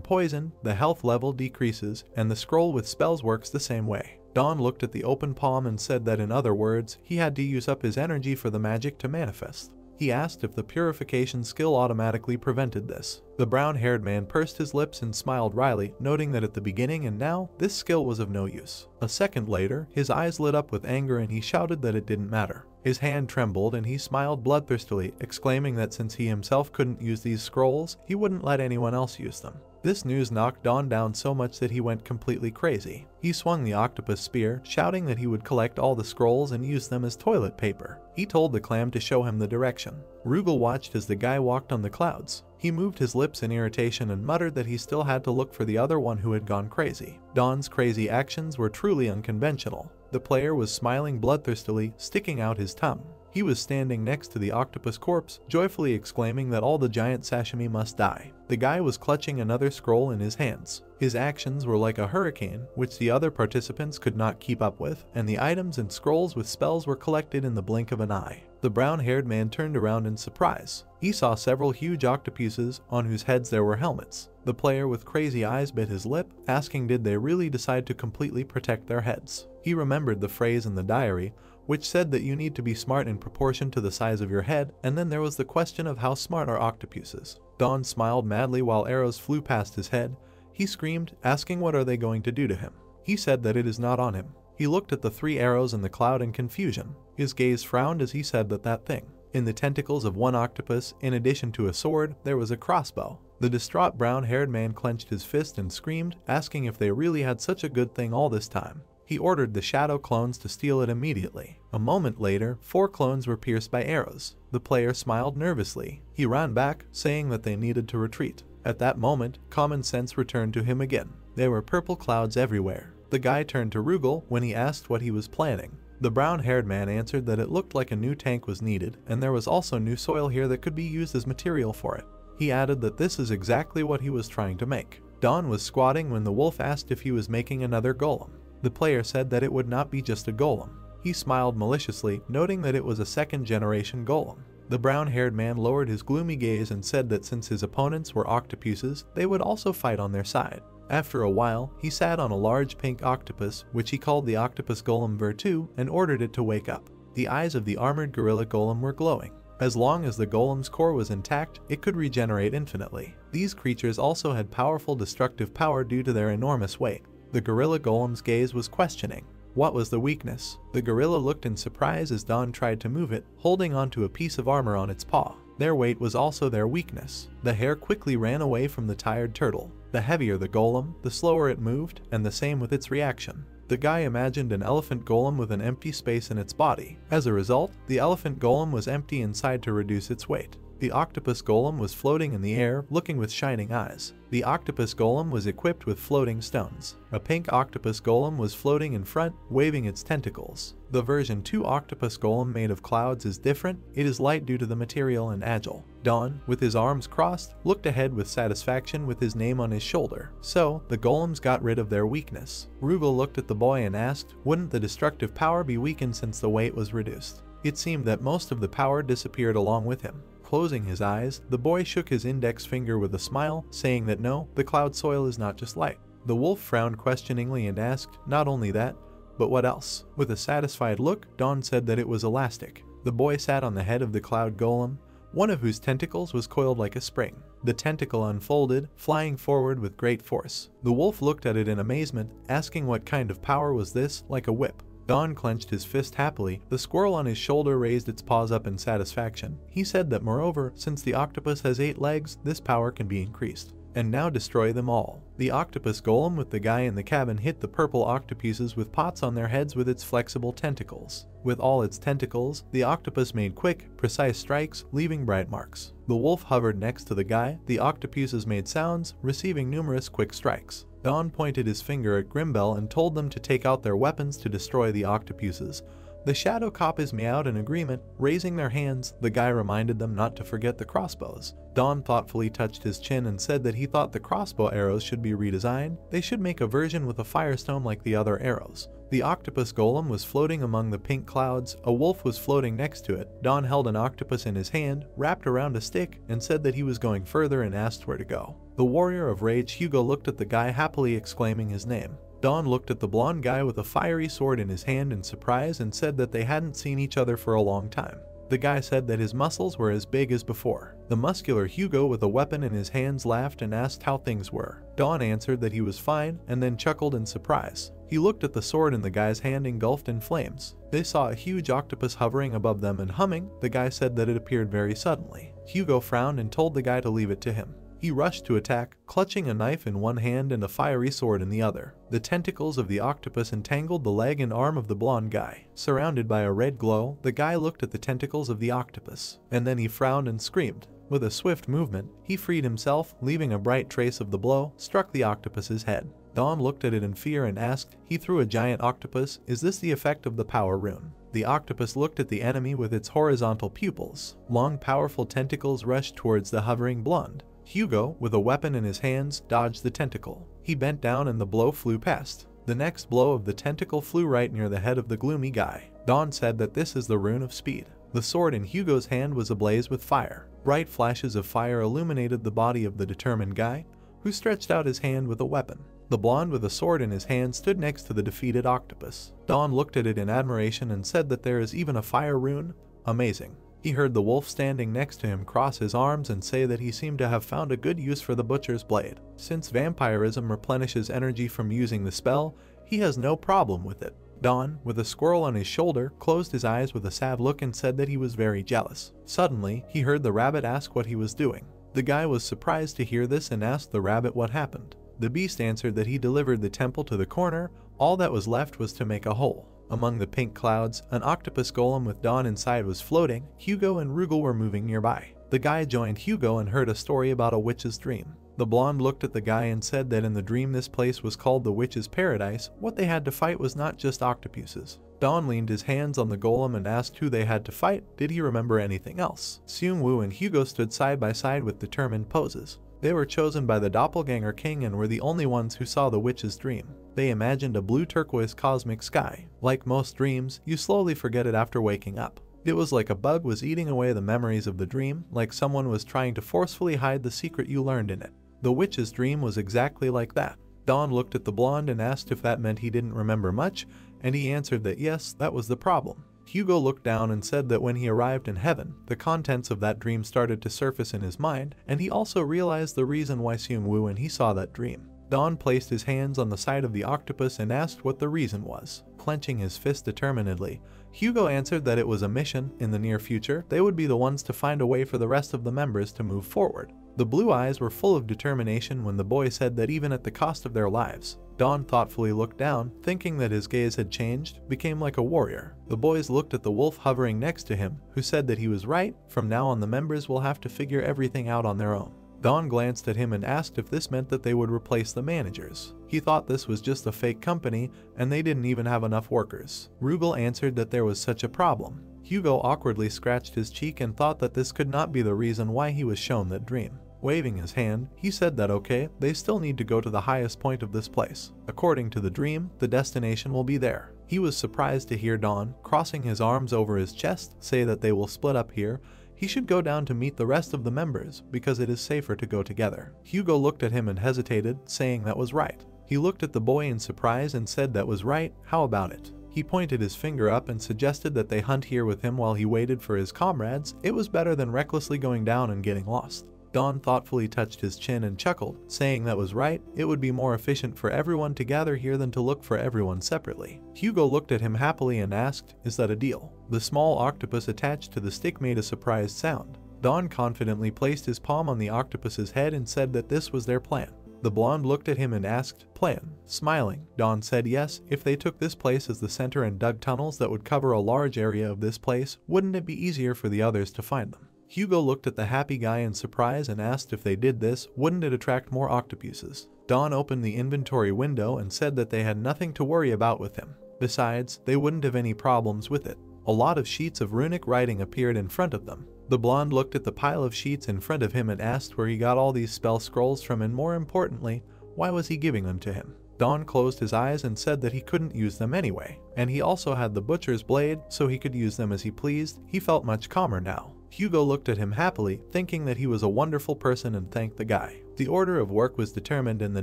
poisoned, the health level decreases, and the scroll with spells works the same way. Don looked at the open palm and said that in other words, he had to use up his energy for the magic to manifest. He asked if the purification skill automatically prevented this. The brown-haired man pursed his lips and smiled wryly, noting that at the beginning and now, this skill was of no use. A second later, his eyes lit up with anger and he shouted that it didn't matter. His hand trembled and he smiled bloodthirstily, exclaiming that since he himself couldn't use these scrolls, he wouldn't let anyone else use them. This news knocked Don down so much that he went completely crazy. He swung the octopus spear, shouting that he would collect all the scrolls and use them as toilet paper. He told the clam to show him the direction. Rugal watched as the guy walked on the clouds. He moved his lips in irritation and muttered that he still had to look for the other one who had gone crazy. Don's crazy actions were truly unconventional. The player was smiling bloodthirstily, sticking out his tongue. He was standing next to the octopus corpse, joyfully exclaiming that all the giant sashimi must die. The guy was clutching another scroll in his hands. His actions were like a hurricane, which the other participants could not keep up with, and the items and scrolls with spells were collected in the blink of an eye. The brown-haired man turned around in surprise. He saw several huge octopuses on whose heads there were helmets. The player with crazy eyes bit his lip, asking did they really decide to completely protect their heads. He remembered the phrase in the diary, which said that you need to be smart in proportion to the size of your head, and then there was the question of how smart are octopuses. Don smiled madly while arrows flew past his head. He screamed, asking what are they going to do to him. He said that it is not on him. He looked at the 3 arrows in the cloud in confusion. His gaze frowned as he said that thing. In the tentacles of one octopus, in addition to a sword, there was a crossbow. The distraught brown-haired man clenched his fist and screamed, asking if they really had such a good thing all this time. He ordered the shadow clones to steal it immediately. A moment later, 4 clones were pierced by arrows. The player smiled nervously. He ran back, saying that they needed to retreat. At that moment, common sense returned to him again. There were purple clouds everywhere. The guy turned to Rugal when he asked what he was planning. The brown-haired man answered that it looked like a new tank was needed, and there was also new soil here that could be used as material for it. He added that this is exactly what he was trying to make. Don was squatting when the wolf asked if he was making another golem. The player said that it would not be just a golem. He smiled maliciously, noting that it was a second-generation golem. The brown-haired man lowered his gloomy gaze and said that since his opponents were octopuses, they would also fight on their side. After a while, he sat on a large pink octopus, which he called the Octopus Golem Ver2, and ordered it to wake up. The eyes of the armored gorilla golem were glowing. As long as the golem's core was intact, it could regenerate infinitely. These creatures also had powerful destructive power due to their enormous weight. The gorilla golem's gaze was questioning. What was the weakness? The gorilla looked in surprise as Don tried to move it, holding onto a piece of armor on its paw. Their weight was also their weakness. The hare quickly ran away from the tired turtle. The heavier the golem, the slower it moved, and the same with its reaction. The guy imagined an elephant golem with an empty space in its body. As a result, the elephant golem was empty inside to reduce its weight. The octopus golem was floating in the air, looking with shining eyes. The octopus golem was equipped with floating stones. A pink octopus golem was floating in front, waving its tentacles. The version 2 octopus golem made of clouds is different. It is light due to the material and agile. Don, with his arms crossed, looked ahead with satisfaction with his name on his shoulder. So, the golems got rid of their weakness. Rugal looked at the boy and asked, wouldn't the destructive power be weakened since the weight was reduced? It seemed that most of the power disappeared along with him. Closing his eyes, the boy shook his index finger with a smile, saying that no, the cloud soil is not just light. The wolf frowned questioningly and asked, not only that, but what else? With a satisfied look, Don said that it was elastic. The boy sat on the head of the cloud golem, one of whose tentacles was coiled like a spring. The tentacle unfolded, flying forward with great force. The wolf looked at it in amazement, asking what kind of power was this, like a whip. Don clenched his fist happily. The squirrel on his shoulder raised its paws up in satisfaction. He said that moreover, since the octopus has 8 legs, this power can be increased. And now destroy them all. The octopus golem with the guy in the cabin hit the purple octopuses with pots on their heads with its flexible tentacles. With all its tentacles, the octopus made quick, precise strikes, leaving bright marks. The wolf hovered next to the guy. The octopuses made sounds, receiving numerous quick strikes. Don pointed his finger at Grimbel and told them to take out their weapons to destroy the octopuses. The shadow copies meowed in agreement, raising their hands. The guy reminded them not to forget the crossbows. Don thoughtfully touched his chin and said that he thought the crossbow arrows should be redesigned. They should make a version with a firestone like the other arrows. The octopus golem was floating among the pink clouds. A wolf was floating next to it. Don held an octopus in his hand, wrapped around a stick, and said that he was going further and asked where to go. The warrior of rage Hugo looked at the guy happily exclaiming his name. Don looked at the blonde guy with a fiery sword in his hand in surprise and said that they hadn't seen each other for a long time. The guy said that his muscles were as big as before. The muscular Hugo with a weapon in his hands laughed and asked how things were. Don answered that he was fine and then chuckled in surprise. He looked at the sword in the guy's hand engulfed in flames. They saw a huge octopus hovering above them and humming. The guy said that it appeared very suddenly. Hugo frowned and told the guy to leave it to him. He rushed to attack, clutching a knife in one hand and a fiery sword in the other. The tentacles of the octopus entangled the leg and arm of the blonde guy. Surrounded by a red glow, the guy looked at the tentacles of the octopus, and then he frowned and screamed. With a swift movement, he freed himself, leaving a bright trace of the blow, struck the octopus's head. Don looked at it in fear and asked, he threw a giant octopus, is this the effect of the power rune? The octopus looked at the enemy with its horizontal pupils. Long, powerful tentacles rushed towards the hovering blonde. Hugo, with a weapon in his hands, dodged the tentacle. He bent down and the blow flew past. The next blow of the tentacle flew right near the head of the gloomy guy. Don said that this is the rune of speed. The sword in Hugo's hand was ablaze with fire. Bright flashes of fire illuminated the body of the determined guy, who stretched out his hand with a weapon. The blonde with a sword in his hand stood next to the defeated octopus. Don looked at it in admiration and said that there is even a fire rune. Amazing. He heard the wolf standing next to him cross his arms and say that he seemed to have found a good use for the butcher's blade. Since vampirism replenishes energy from using the spell, he has no problem with it. Don, with a squirrel on his shoulder, closed his eyes with a sad look and said that he was very jealous. Suddenly, he heard the rabbit ask what he was doing. The guy was surprised to hear this and asked the rabbit what happened. The beast answered that he delivered the temple to the corner. All that was left was to make a hole. Among the pink clouds, an octopus golem with Don inside was floating. Hugo and Rugal were moving nearby. The guy joined Hugo and heard a story about a witch's dream. The blonde looked at the guy and said that in the dream this place was called the witch's paradise. What they had to fight was not just octopuses. Don leaned his hands on the golem and asked who they had to fight. Did he remember anything else? Seung-woo and Hugo stood side by side with determined poses. They were chosen by the doppelganger king and were the only ones who saw the witch's dream. They imagined a blue turquoise cosmic sky. Like most dreams, you slowly forget it after waking up. It was like a bug was eating away the memories of the dream, like someone was trying to forcefully hide the secret you learned in it. The witch's dream was exactly like that. Don looked at the blonde and asked if that meant he didn't remember much, and he answered that yes, that was the problem. Hugo looked down and said that when he arrived in heaven, the contents of that dream started to surface in his mind, and he also realized the reason why Seung-woo and he saw that dream. Don placed his hands on the side of the octopus and asked what the reason was. Clenching his fist determinedly, Hugo answered that it was a mission. In the near future, they would be the ones to find a way for the rest of the members to move forward. The blue eyes were full of determination when the boy said that even at the cost of their lives. Don thoughtfully looked down, thinking that his gaze had changed, became like a warrior. The boys looked at the wolf hovering next to him, who said that he was right. From now on the members will have to figure everything out on their own. Don glanced at him and asked if this meant that they would replace the managers. He thought this was just a fake company and they didn't even have enough workers. Rugal answered that there was such a problem. Hugo awkwardly scratched his cheek and thought that this could not be the reason why he was shown that dream. Waving his hand, he said that okay, they still need to go to the highest point of this place. According to the dream, the destination will be there. He was surprised to hear Don, crossing his arms over his chest, say that they will split up here. He should go down to meet the rest of the members because it is safer to go together. Hugo looked at him and hesitated, saying that was right. He looked at the boy in surprise and said that was right, how about it? He pointed his finger up and suggested that they hunt here with him while he waited for his comrades. It was better than recklessly going down and getting lost. Don thoughtfully touched his chin and chuckled, saying that was right, it would be more efficient for everyone to gather here than to look for everyone separately. Hugo looked at him happily and asked, "Is that a deal?" The small octopus attached to the stick made a surprised sound. Don confidently placed his palm on the octopus's head and said that this was their plan. The blonde looked at him and asked, "Plan?" Smiling, Don said yes, if they took this place as the center and dug tunnels that would cover a large area of this place, wouldn't it be easier for the others to find them? Hugo looked at the happy guy in surprise and asked if they did this, wouldn't it attract more octopuses? Don opened the inventory window and said that they had nothing to worry about with him. Besides, they wouldn't have any problems with it. A lot of sheets of runic writing appeared in front of them. The blonde looked at the pile of sheets in front of him and asked where he got all these spell scrolls from, and more importantly, why was he giving them to him? Don closed his eyes and said that he couldn't use them anyway, and he also had the butcher's blade, so he could use them as he pleased. He felt much calmer now. Hugo looked at him happily, thinking that he was a wonderful person, and thanked the guy. The order of work was determined and the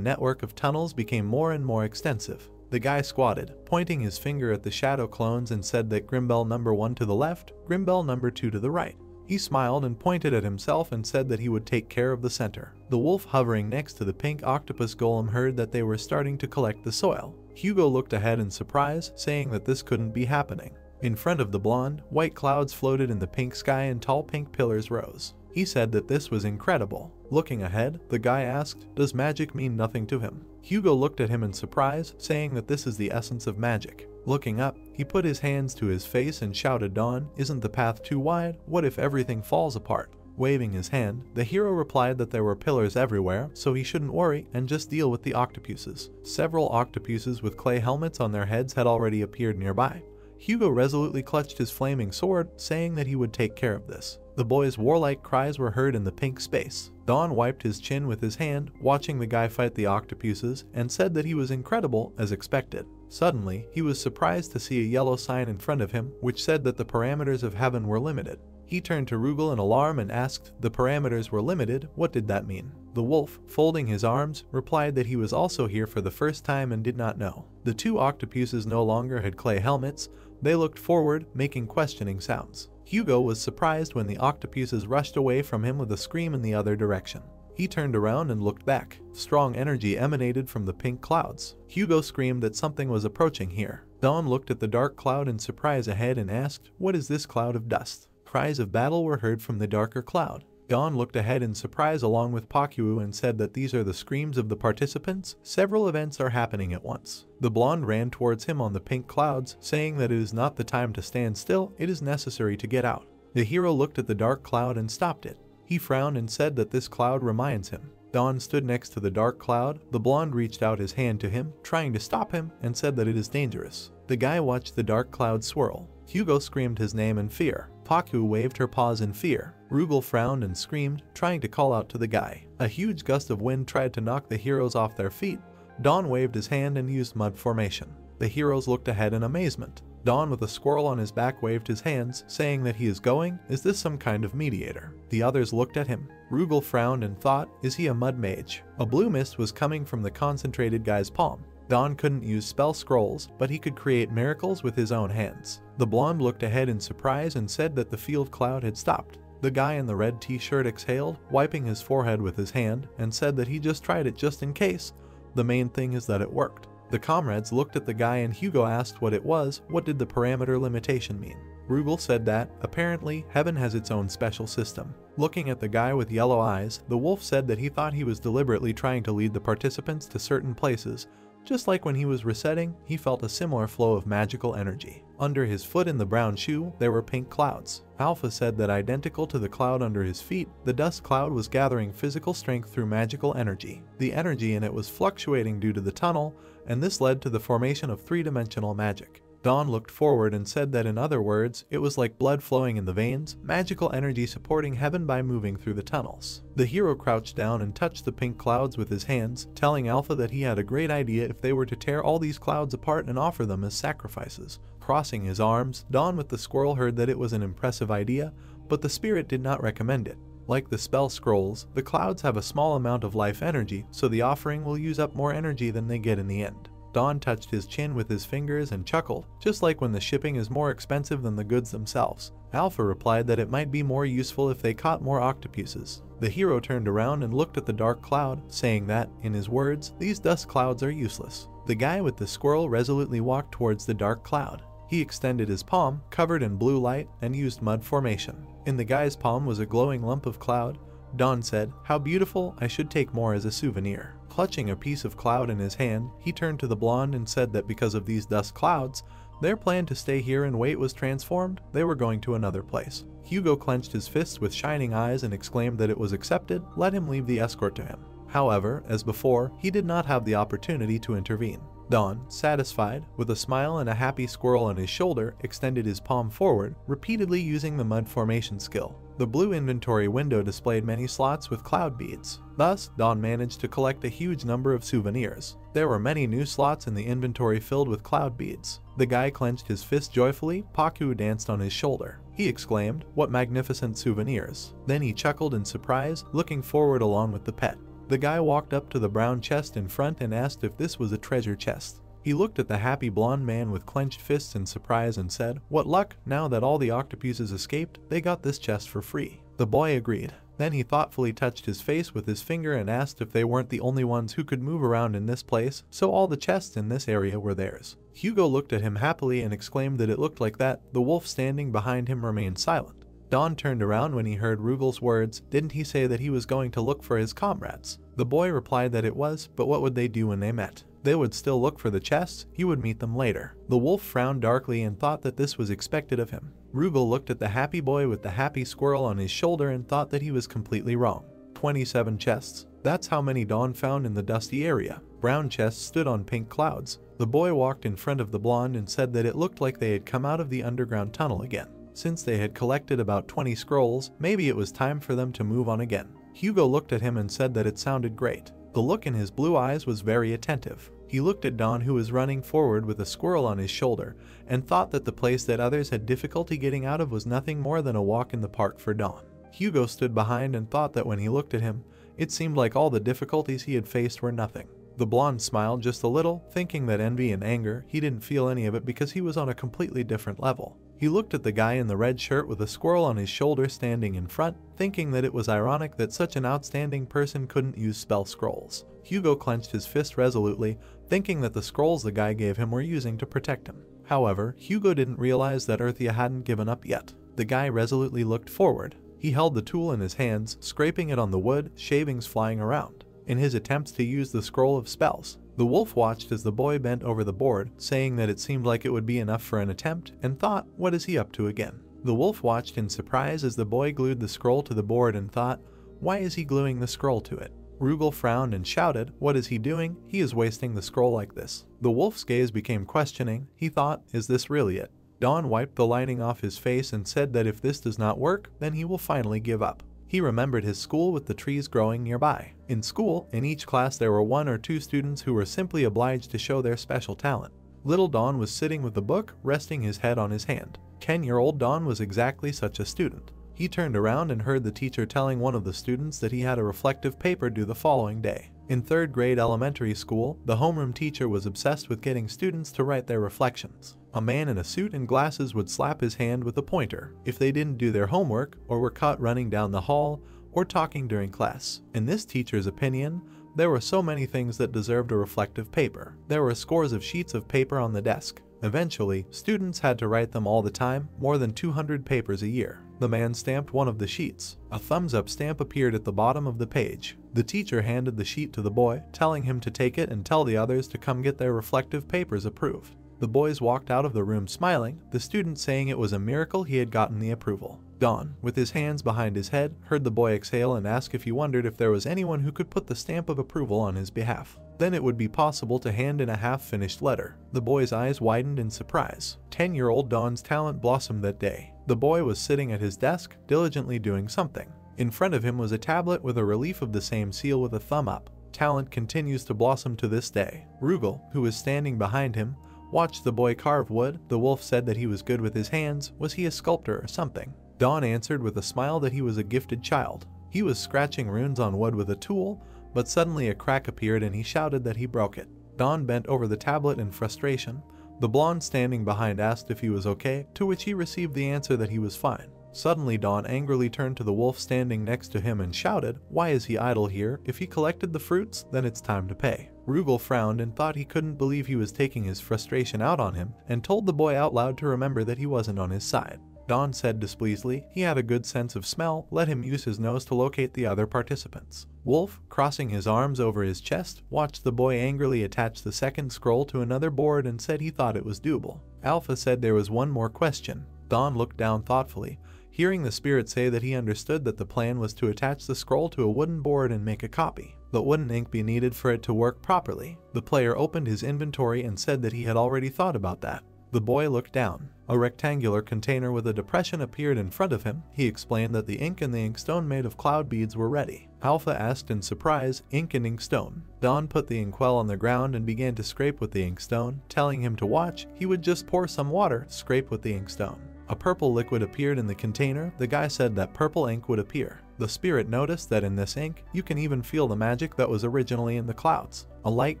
network of tunnels became more and more extensive. The guy squatted, pointing his finger at the shadow clones, and said that Grimbell number 1 to the left, Grimbell number 2 to the right. He smiled and pointed at himself and said that he would take care of the center. The wolf hovering next to the pink octopus golem heard that they were starting to collect the soil. Hugo looked ahead in surprise, saying that this couldn't be happening. In front of the blonde, white clouds floated in the pink sky and tall pink pillars rose. He said that this was incredible. Looking ahead, the guy asked, "Does magic mean nothing to him?" Hugo looked at him in surprise, saying that this is the essence of magic. Looking up, he put his hands to his face and shouted, "Don, isn't the path too wide? What if everything falls apart?" Waving his hand, the hero replied that there were pillars everywhere, so he shouldn't worry and just deal with the octopuses. Several octopuses with clay helmets on their heads had already appeared nearby. Hugo resolutely clutched his flaming sword, saying that he would take care of this. The boy's warlike cries were heard in the pink space. Don wiped his chin with his hand, watching the guy fight the octopuses, and said that he was incredible as expected. Suddenly, he was surprised to see a yellow sign in front of him, which said that the parameters of heaven were limited. He turned to Rugal in alarm and asked, "The parameters were limited, what did that mean?" The wolf, folding his arms, replied that he was also here for the first time and did not know. The two octopuses no longer had clay helmets. They looked forward, making questioning sounds. Hugo was surprised when the octopuses rushed away from him with a scream in the other direction. He turned around and looked back. Strong energy emanated from the pink clouds. Hugo screamed that something was approaching here. Don looked at the dark cloud in surprise ahead and asked, "What is this cloud of dust?" Cries of battle were heard from the darker cloud. Don looked ahead in surprise along with Pakyu and said that these are the screams of the participants. Several events are happening at once. The blonde ran towards him on the pink clouds, saying that it is not the time to stand still, it is necessary to get out. The hero looked at the dark cloud and stopped it. He frowned and said that this cloud reminds him. Don stood next to the dark cloud. The blonde reached out his hand to him, trying to stop him, and said that it is dangerous. The guy watched the dark cloud swirl. Hugo screamed his name in fear. Pakyu waved her paws in fear. Rugal frowned and screamed, trying to call out to the guy. A huge gust of wind tried to knock the heroes off their feet. Don waved his hand and used mud formation. The heroes looked ahead in amazement. Don, with a squirrel on his back, waved his hands, saying that he is going. Is this some kind of mediator? The others looked at him. Rugal frowned and thought, is he a mud mage? A blue mist was coming from the concentrated guy's palm. Don couldn't use spell scrolls, but he could create miracles with his own hands. The blonde looked ahead in surprise and said that the field cloud had stopped. The guy in the red t-shirt exhaled, wiping his forehead with his hand, and said that he just tried it just in case. The main thing is that it worked. The comrades looked at the guy and Hugo asked what it was. What did the parameter limitation mean? Rugal said that, apparently, heaven has its own special system. Looking at the guy with yellow eyes, the wolf said that he thought he was deliberately trying to lead the participants to certain places. Just like when he was resetting, he felt a similar flow of magical energy. Under his foot in the brown shoe, there were pink clouds. Alpha said that identical to the cloud under his feet, the dust cloud was gathering physical strength through magical energy. The energy in it was fluctuating due to the tunnel, and this led to the formation of three-dimensional magic. Don looked forward and said that in other words, it was like blood flowing in the veins, magical energy supporting heaven by moving through the tunnels. The hero crouched down and touched the pink clouds with his hands, telling Alpha that he had a great idea if they were to tear all these clouds apart and offer them as sacrifices. Crossing his arms, Don with the squirrel heard that it was an impressive idea, but the spirit did not recommend it. Like the spell scrolls, the clouds have a small amount of life energy, so the offering will use up more energy than they get in the end. Don touched his chin with his fingers and chuckled, just like when the shipping is more expensive than the goods themselves. Alpha replied that it might be more useful if they caught more octopuses. The hero turned around and looked at the dark cloud, saying that, in his words, these dust clouds are useless. The guy with the squirrel resolutely walked towards the dark cloud. He extended his palm, covered in blue light, and used mud formation. In the guy's palm was a glowing lump of cloud. Don said, "How beautiful, I should take more as a souvenir." Clutching a piece of cloud in his hand, he turned to the blonde and said that because of these dust clouds, their plan to stay here and wait was transformed. They were going to another place. Hugo clenched his fists with shining eyes and exclaimed that it was accepted. Let him leave the escort to him. However, as before, he did not have the opportunity to intervene. Don, satisfied, with a smile and a happy squirrel on his shoulder, extended his palm forward, repeatedly using the mud formation skill. The blue inventory window displayed many slots with cloud beads. Thus, Don managed to collect a huge number of souvenirs. There were many new slots in the inventory filled with cloud beads. The guy clenched his fist joyfully. Paku danced on his shoulder. He exclaimed, "What magnificent souvenirs." Then he chuckled in surprise, looking forward along with the pet. The guy walked up to the brown chest in front and asked if this was a treasure chest. He looked at the happy blonde man with clenched fists in surprise and said, "What luck, now that all the octopuses escaped, they got this chest for free." The boy agreed. Then he thoughtfully touched his face with his finger and asked if they weren't the only ones who could move around in this place, so all the chests in this area were theirs. Hugo looked at him happily and exclaimed that it looked like that. The wolf standing behind him remained silent. Don turned around when he heard Rugel's words. Didn't he say that he was going to look for his comrades? The boy replied that it was, but what would they do when they met? They would still look for the chests. He would meet them later. The wolf frowned darkly and thought that this was expected of him. Rugel looked at the happy boy with the happy squirrel on his shoulder and thought that he was completely wrong. 27 chests. That's how many Don found in the dusty area. Brown chests stood on pink clouds. The boy walked in front of the blonde and said that it looked like they had come out of the underground tunnel again. Since they had collected about 20 scrolls, maybe it was time for them to move on again. Hugo looked at him and said that it sounded great. The look in his blue eyes was very attentive. He looked at Don, who was running forward with a squirrel on his shoulder, and thought that the place that others had difficulty getting out of was nothing more than a walk in the park for Don. Hugo stood behind and thought that when he looked at him, it seemed like all the difficulties he had faced were nothing. The blonde smiled just a little, thinking that envy and anger, he didn't feel any of it because he was on a completely different level. He looked at the guy in the red shirt with a squirrel on his shoulder standing in front, thinking that it was ironic that such an outstanding person couldn't use spell scrolls. Hugo clenched his fist resolutely, thinking that the scrolls the guy gave him were using to protect him. However, Hugo didn't realize that Earthia hadn't given up yet. The guy resolutely looked forward. He held the tool in his hands, scraping it on the wood, shavings flying around, in his attempts to use the scroll of spells. The wolf watched as the boy bent over the board, saying that it seemed like it would be enough for an attempt, and thought, what is he up to again? The wolf watched in surprise as the boy glued the scroll to the board and thought, why is he gluing the scroll to it? Rugel frowned and shouted, what is he doing? He is wasting the scroll like this. The wolf's gaze became questioning. He thought, is this really it? Don wiped the lighting off his face and said that if this does not work, then he will finally give up. He remembered his school with the trees growing nearby. In school, in each class there were 1 or 2 students who were simply obliged to show their special talent. Little Don was sitting with the book, resting his head on his hand. 10-year-old Don was exactly such a student. He turned around and heard the teacher telling one of the students that he had a reflective paper due the following day. In 3rd grade elementary school, the homeroom teacher was obsessed with getting students to write their reflections. A man in a suit and glasses would slap his hand with a pointer if they didn't do their homework or were caught running down the hall or talking during class. In this teacher's opinion, there were so many things that deserved a reflective paper. There were scores of sheets of paper on the desk. Eventually, students had to write them all the time, more than 200 papers a year. The man stamped one of the sheets. A thumbs-up stamp appeared at the bottom of the page. The teacher handed the sheet to the boy, telling him to take it and tell the others to come get their reflective papers approved. The boys walked out of the room smiling, the student saying it was a miracle he had gotten the approval. Don, with his hands behind his head, heard the boy exhale and ask if he wondered if there was anyone who could put the stamp of approval on his behalf. Then it would be possible to hand in a half-finished letter. The boy's eyes widened in surprise. 10-year-old Don's talent blossomed that day. The boy was sitting at his desk, diligently doing something. In front of him was a tablet with a relief of the same seal with a thumb up. Talent continues to blossom to this day. Rugel, who was standing behind him, watched the boy carve wood. The wolf said that he was good with his hands. Was he a sculptor or something? Don answered with a smile that he was a gifted child. He was scratching runes on wood with a tool, but suddenly a crack appeared and he shouted that he broke it. Don bent over the tablet in frustration. The blonde standing behind asked if he was okay, to which he received the answer that he was fine. Suddenly Don angrily turned to the wolf standing next to him and shouted, "Why is he idle here? If he collected the fruits, then it's time to pay." Rugal frowned and thought he couldn't believe he was taking his frustration out on him, and told the boy out loud to remember that he wasn't on his side. Don said displeasedly he had a good sense of smell, let him use his nose to locate the other participants. Wolf, crossing his arms over his chest, watched the boy angrily attach the second scroll to another board and said he thought it was doable. Alpha said there was one more question. Don looked down thoughtfully, hearing the spirit say that he understood that the plan was to attach the scroll to a wooden board and make a copy. But wouldn't ink be needed for it to work properly? The player opened his inventory and said that he had already thought about that. The boy looked down. A rectangular container with a depression appeared in front of him. He explained that the ink and the inkstone made of cloud beads were ready. Alpha asked in surprise, "Ink and inkstone?" Don put the inkwell on the ground and began to scrape with the inkstone, telling him to watch. He would just pour some water, scrape with the inkstone. A purple liquid appeared in the container. The guy said that purple ink would appear. The spirit noticed that in this ink, you can even feel the magic that was originally in the clouds. A light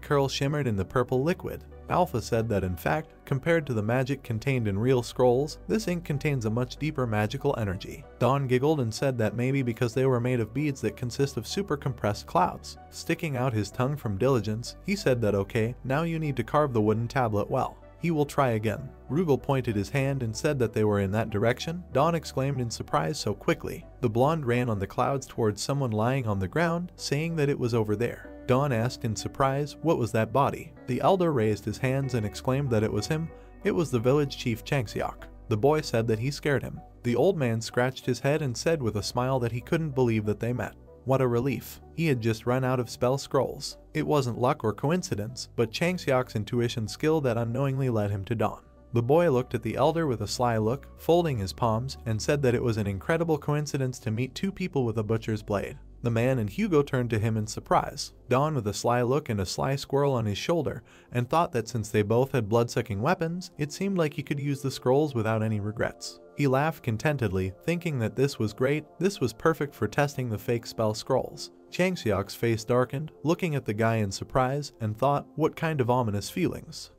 curl shimmered in the purple liquid. Alpha said that in fact, compared to the magic contained in real scrolls, this ink contains a much deeper magical energy. Don giggled and said that maybe because they were made of beads that consist of super compressed clouds. Sticking out his tongue from diligence, he said that okay, now you need to carve the wooden tablet well. He will try again. Rugal pointed his hand and said that they were in that direction. Don exclaimed in surprise so quickly. The blonde ran on the clouds towards someone lying on the ground, saying that it was over there. Don asked in surprise, what was that body? The elder raised his hands and exclaimed that it was him. It was the village chief Changseok. The boy said that he scared him. The old man scratched his head and said with a smile that he couldn't believe that they met. What a relief. He had just run out of spell scrolls. It wasn't luck or coincidence, but Changseok's intuition skill that unknowingly led him to Don. The boy looked at the elder with a sly look, folding his palms, and said that it was an incredible coincidence to meet two people with a butcher's blade. The man and Hugo turned to him in surprise. Don with a sly look and a sly squirrel on his shoulder, and thought that since they both had blood-sucking weapons, it seemed like he could use the scrolls without any regrets. He laughed contentedly, thinking that this was great, this was perfect for testing the fake spell scrolls. Changseok's face darkened, looking at the guy in surprise, and thought, what kind of ominous feelings.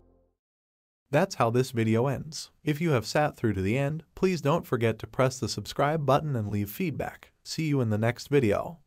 That's how this video ends. If you have sat through to the end, please don't forget to press the subscribe button and leave feedback. See you in the next video.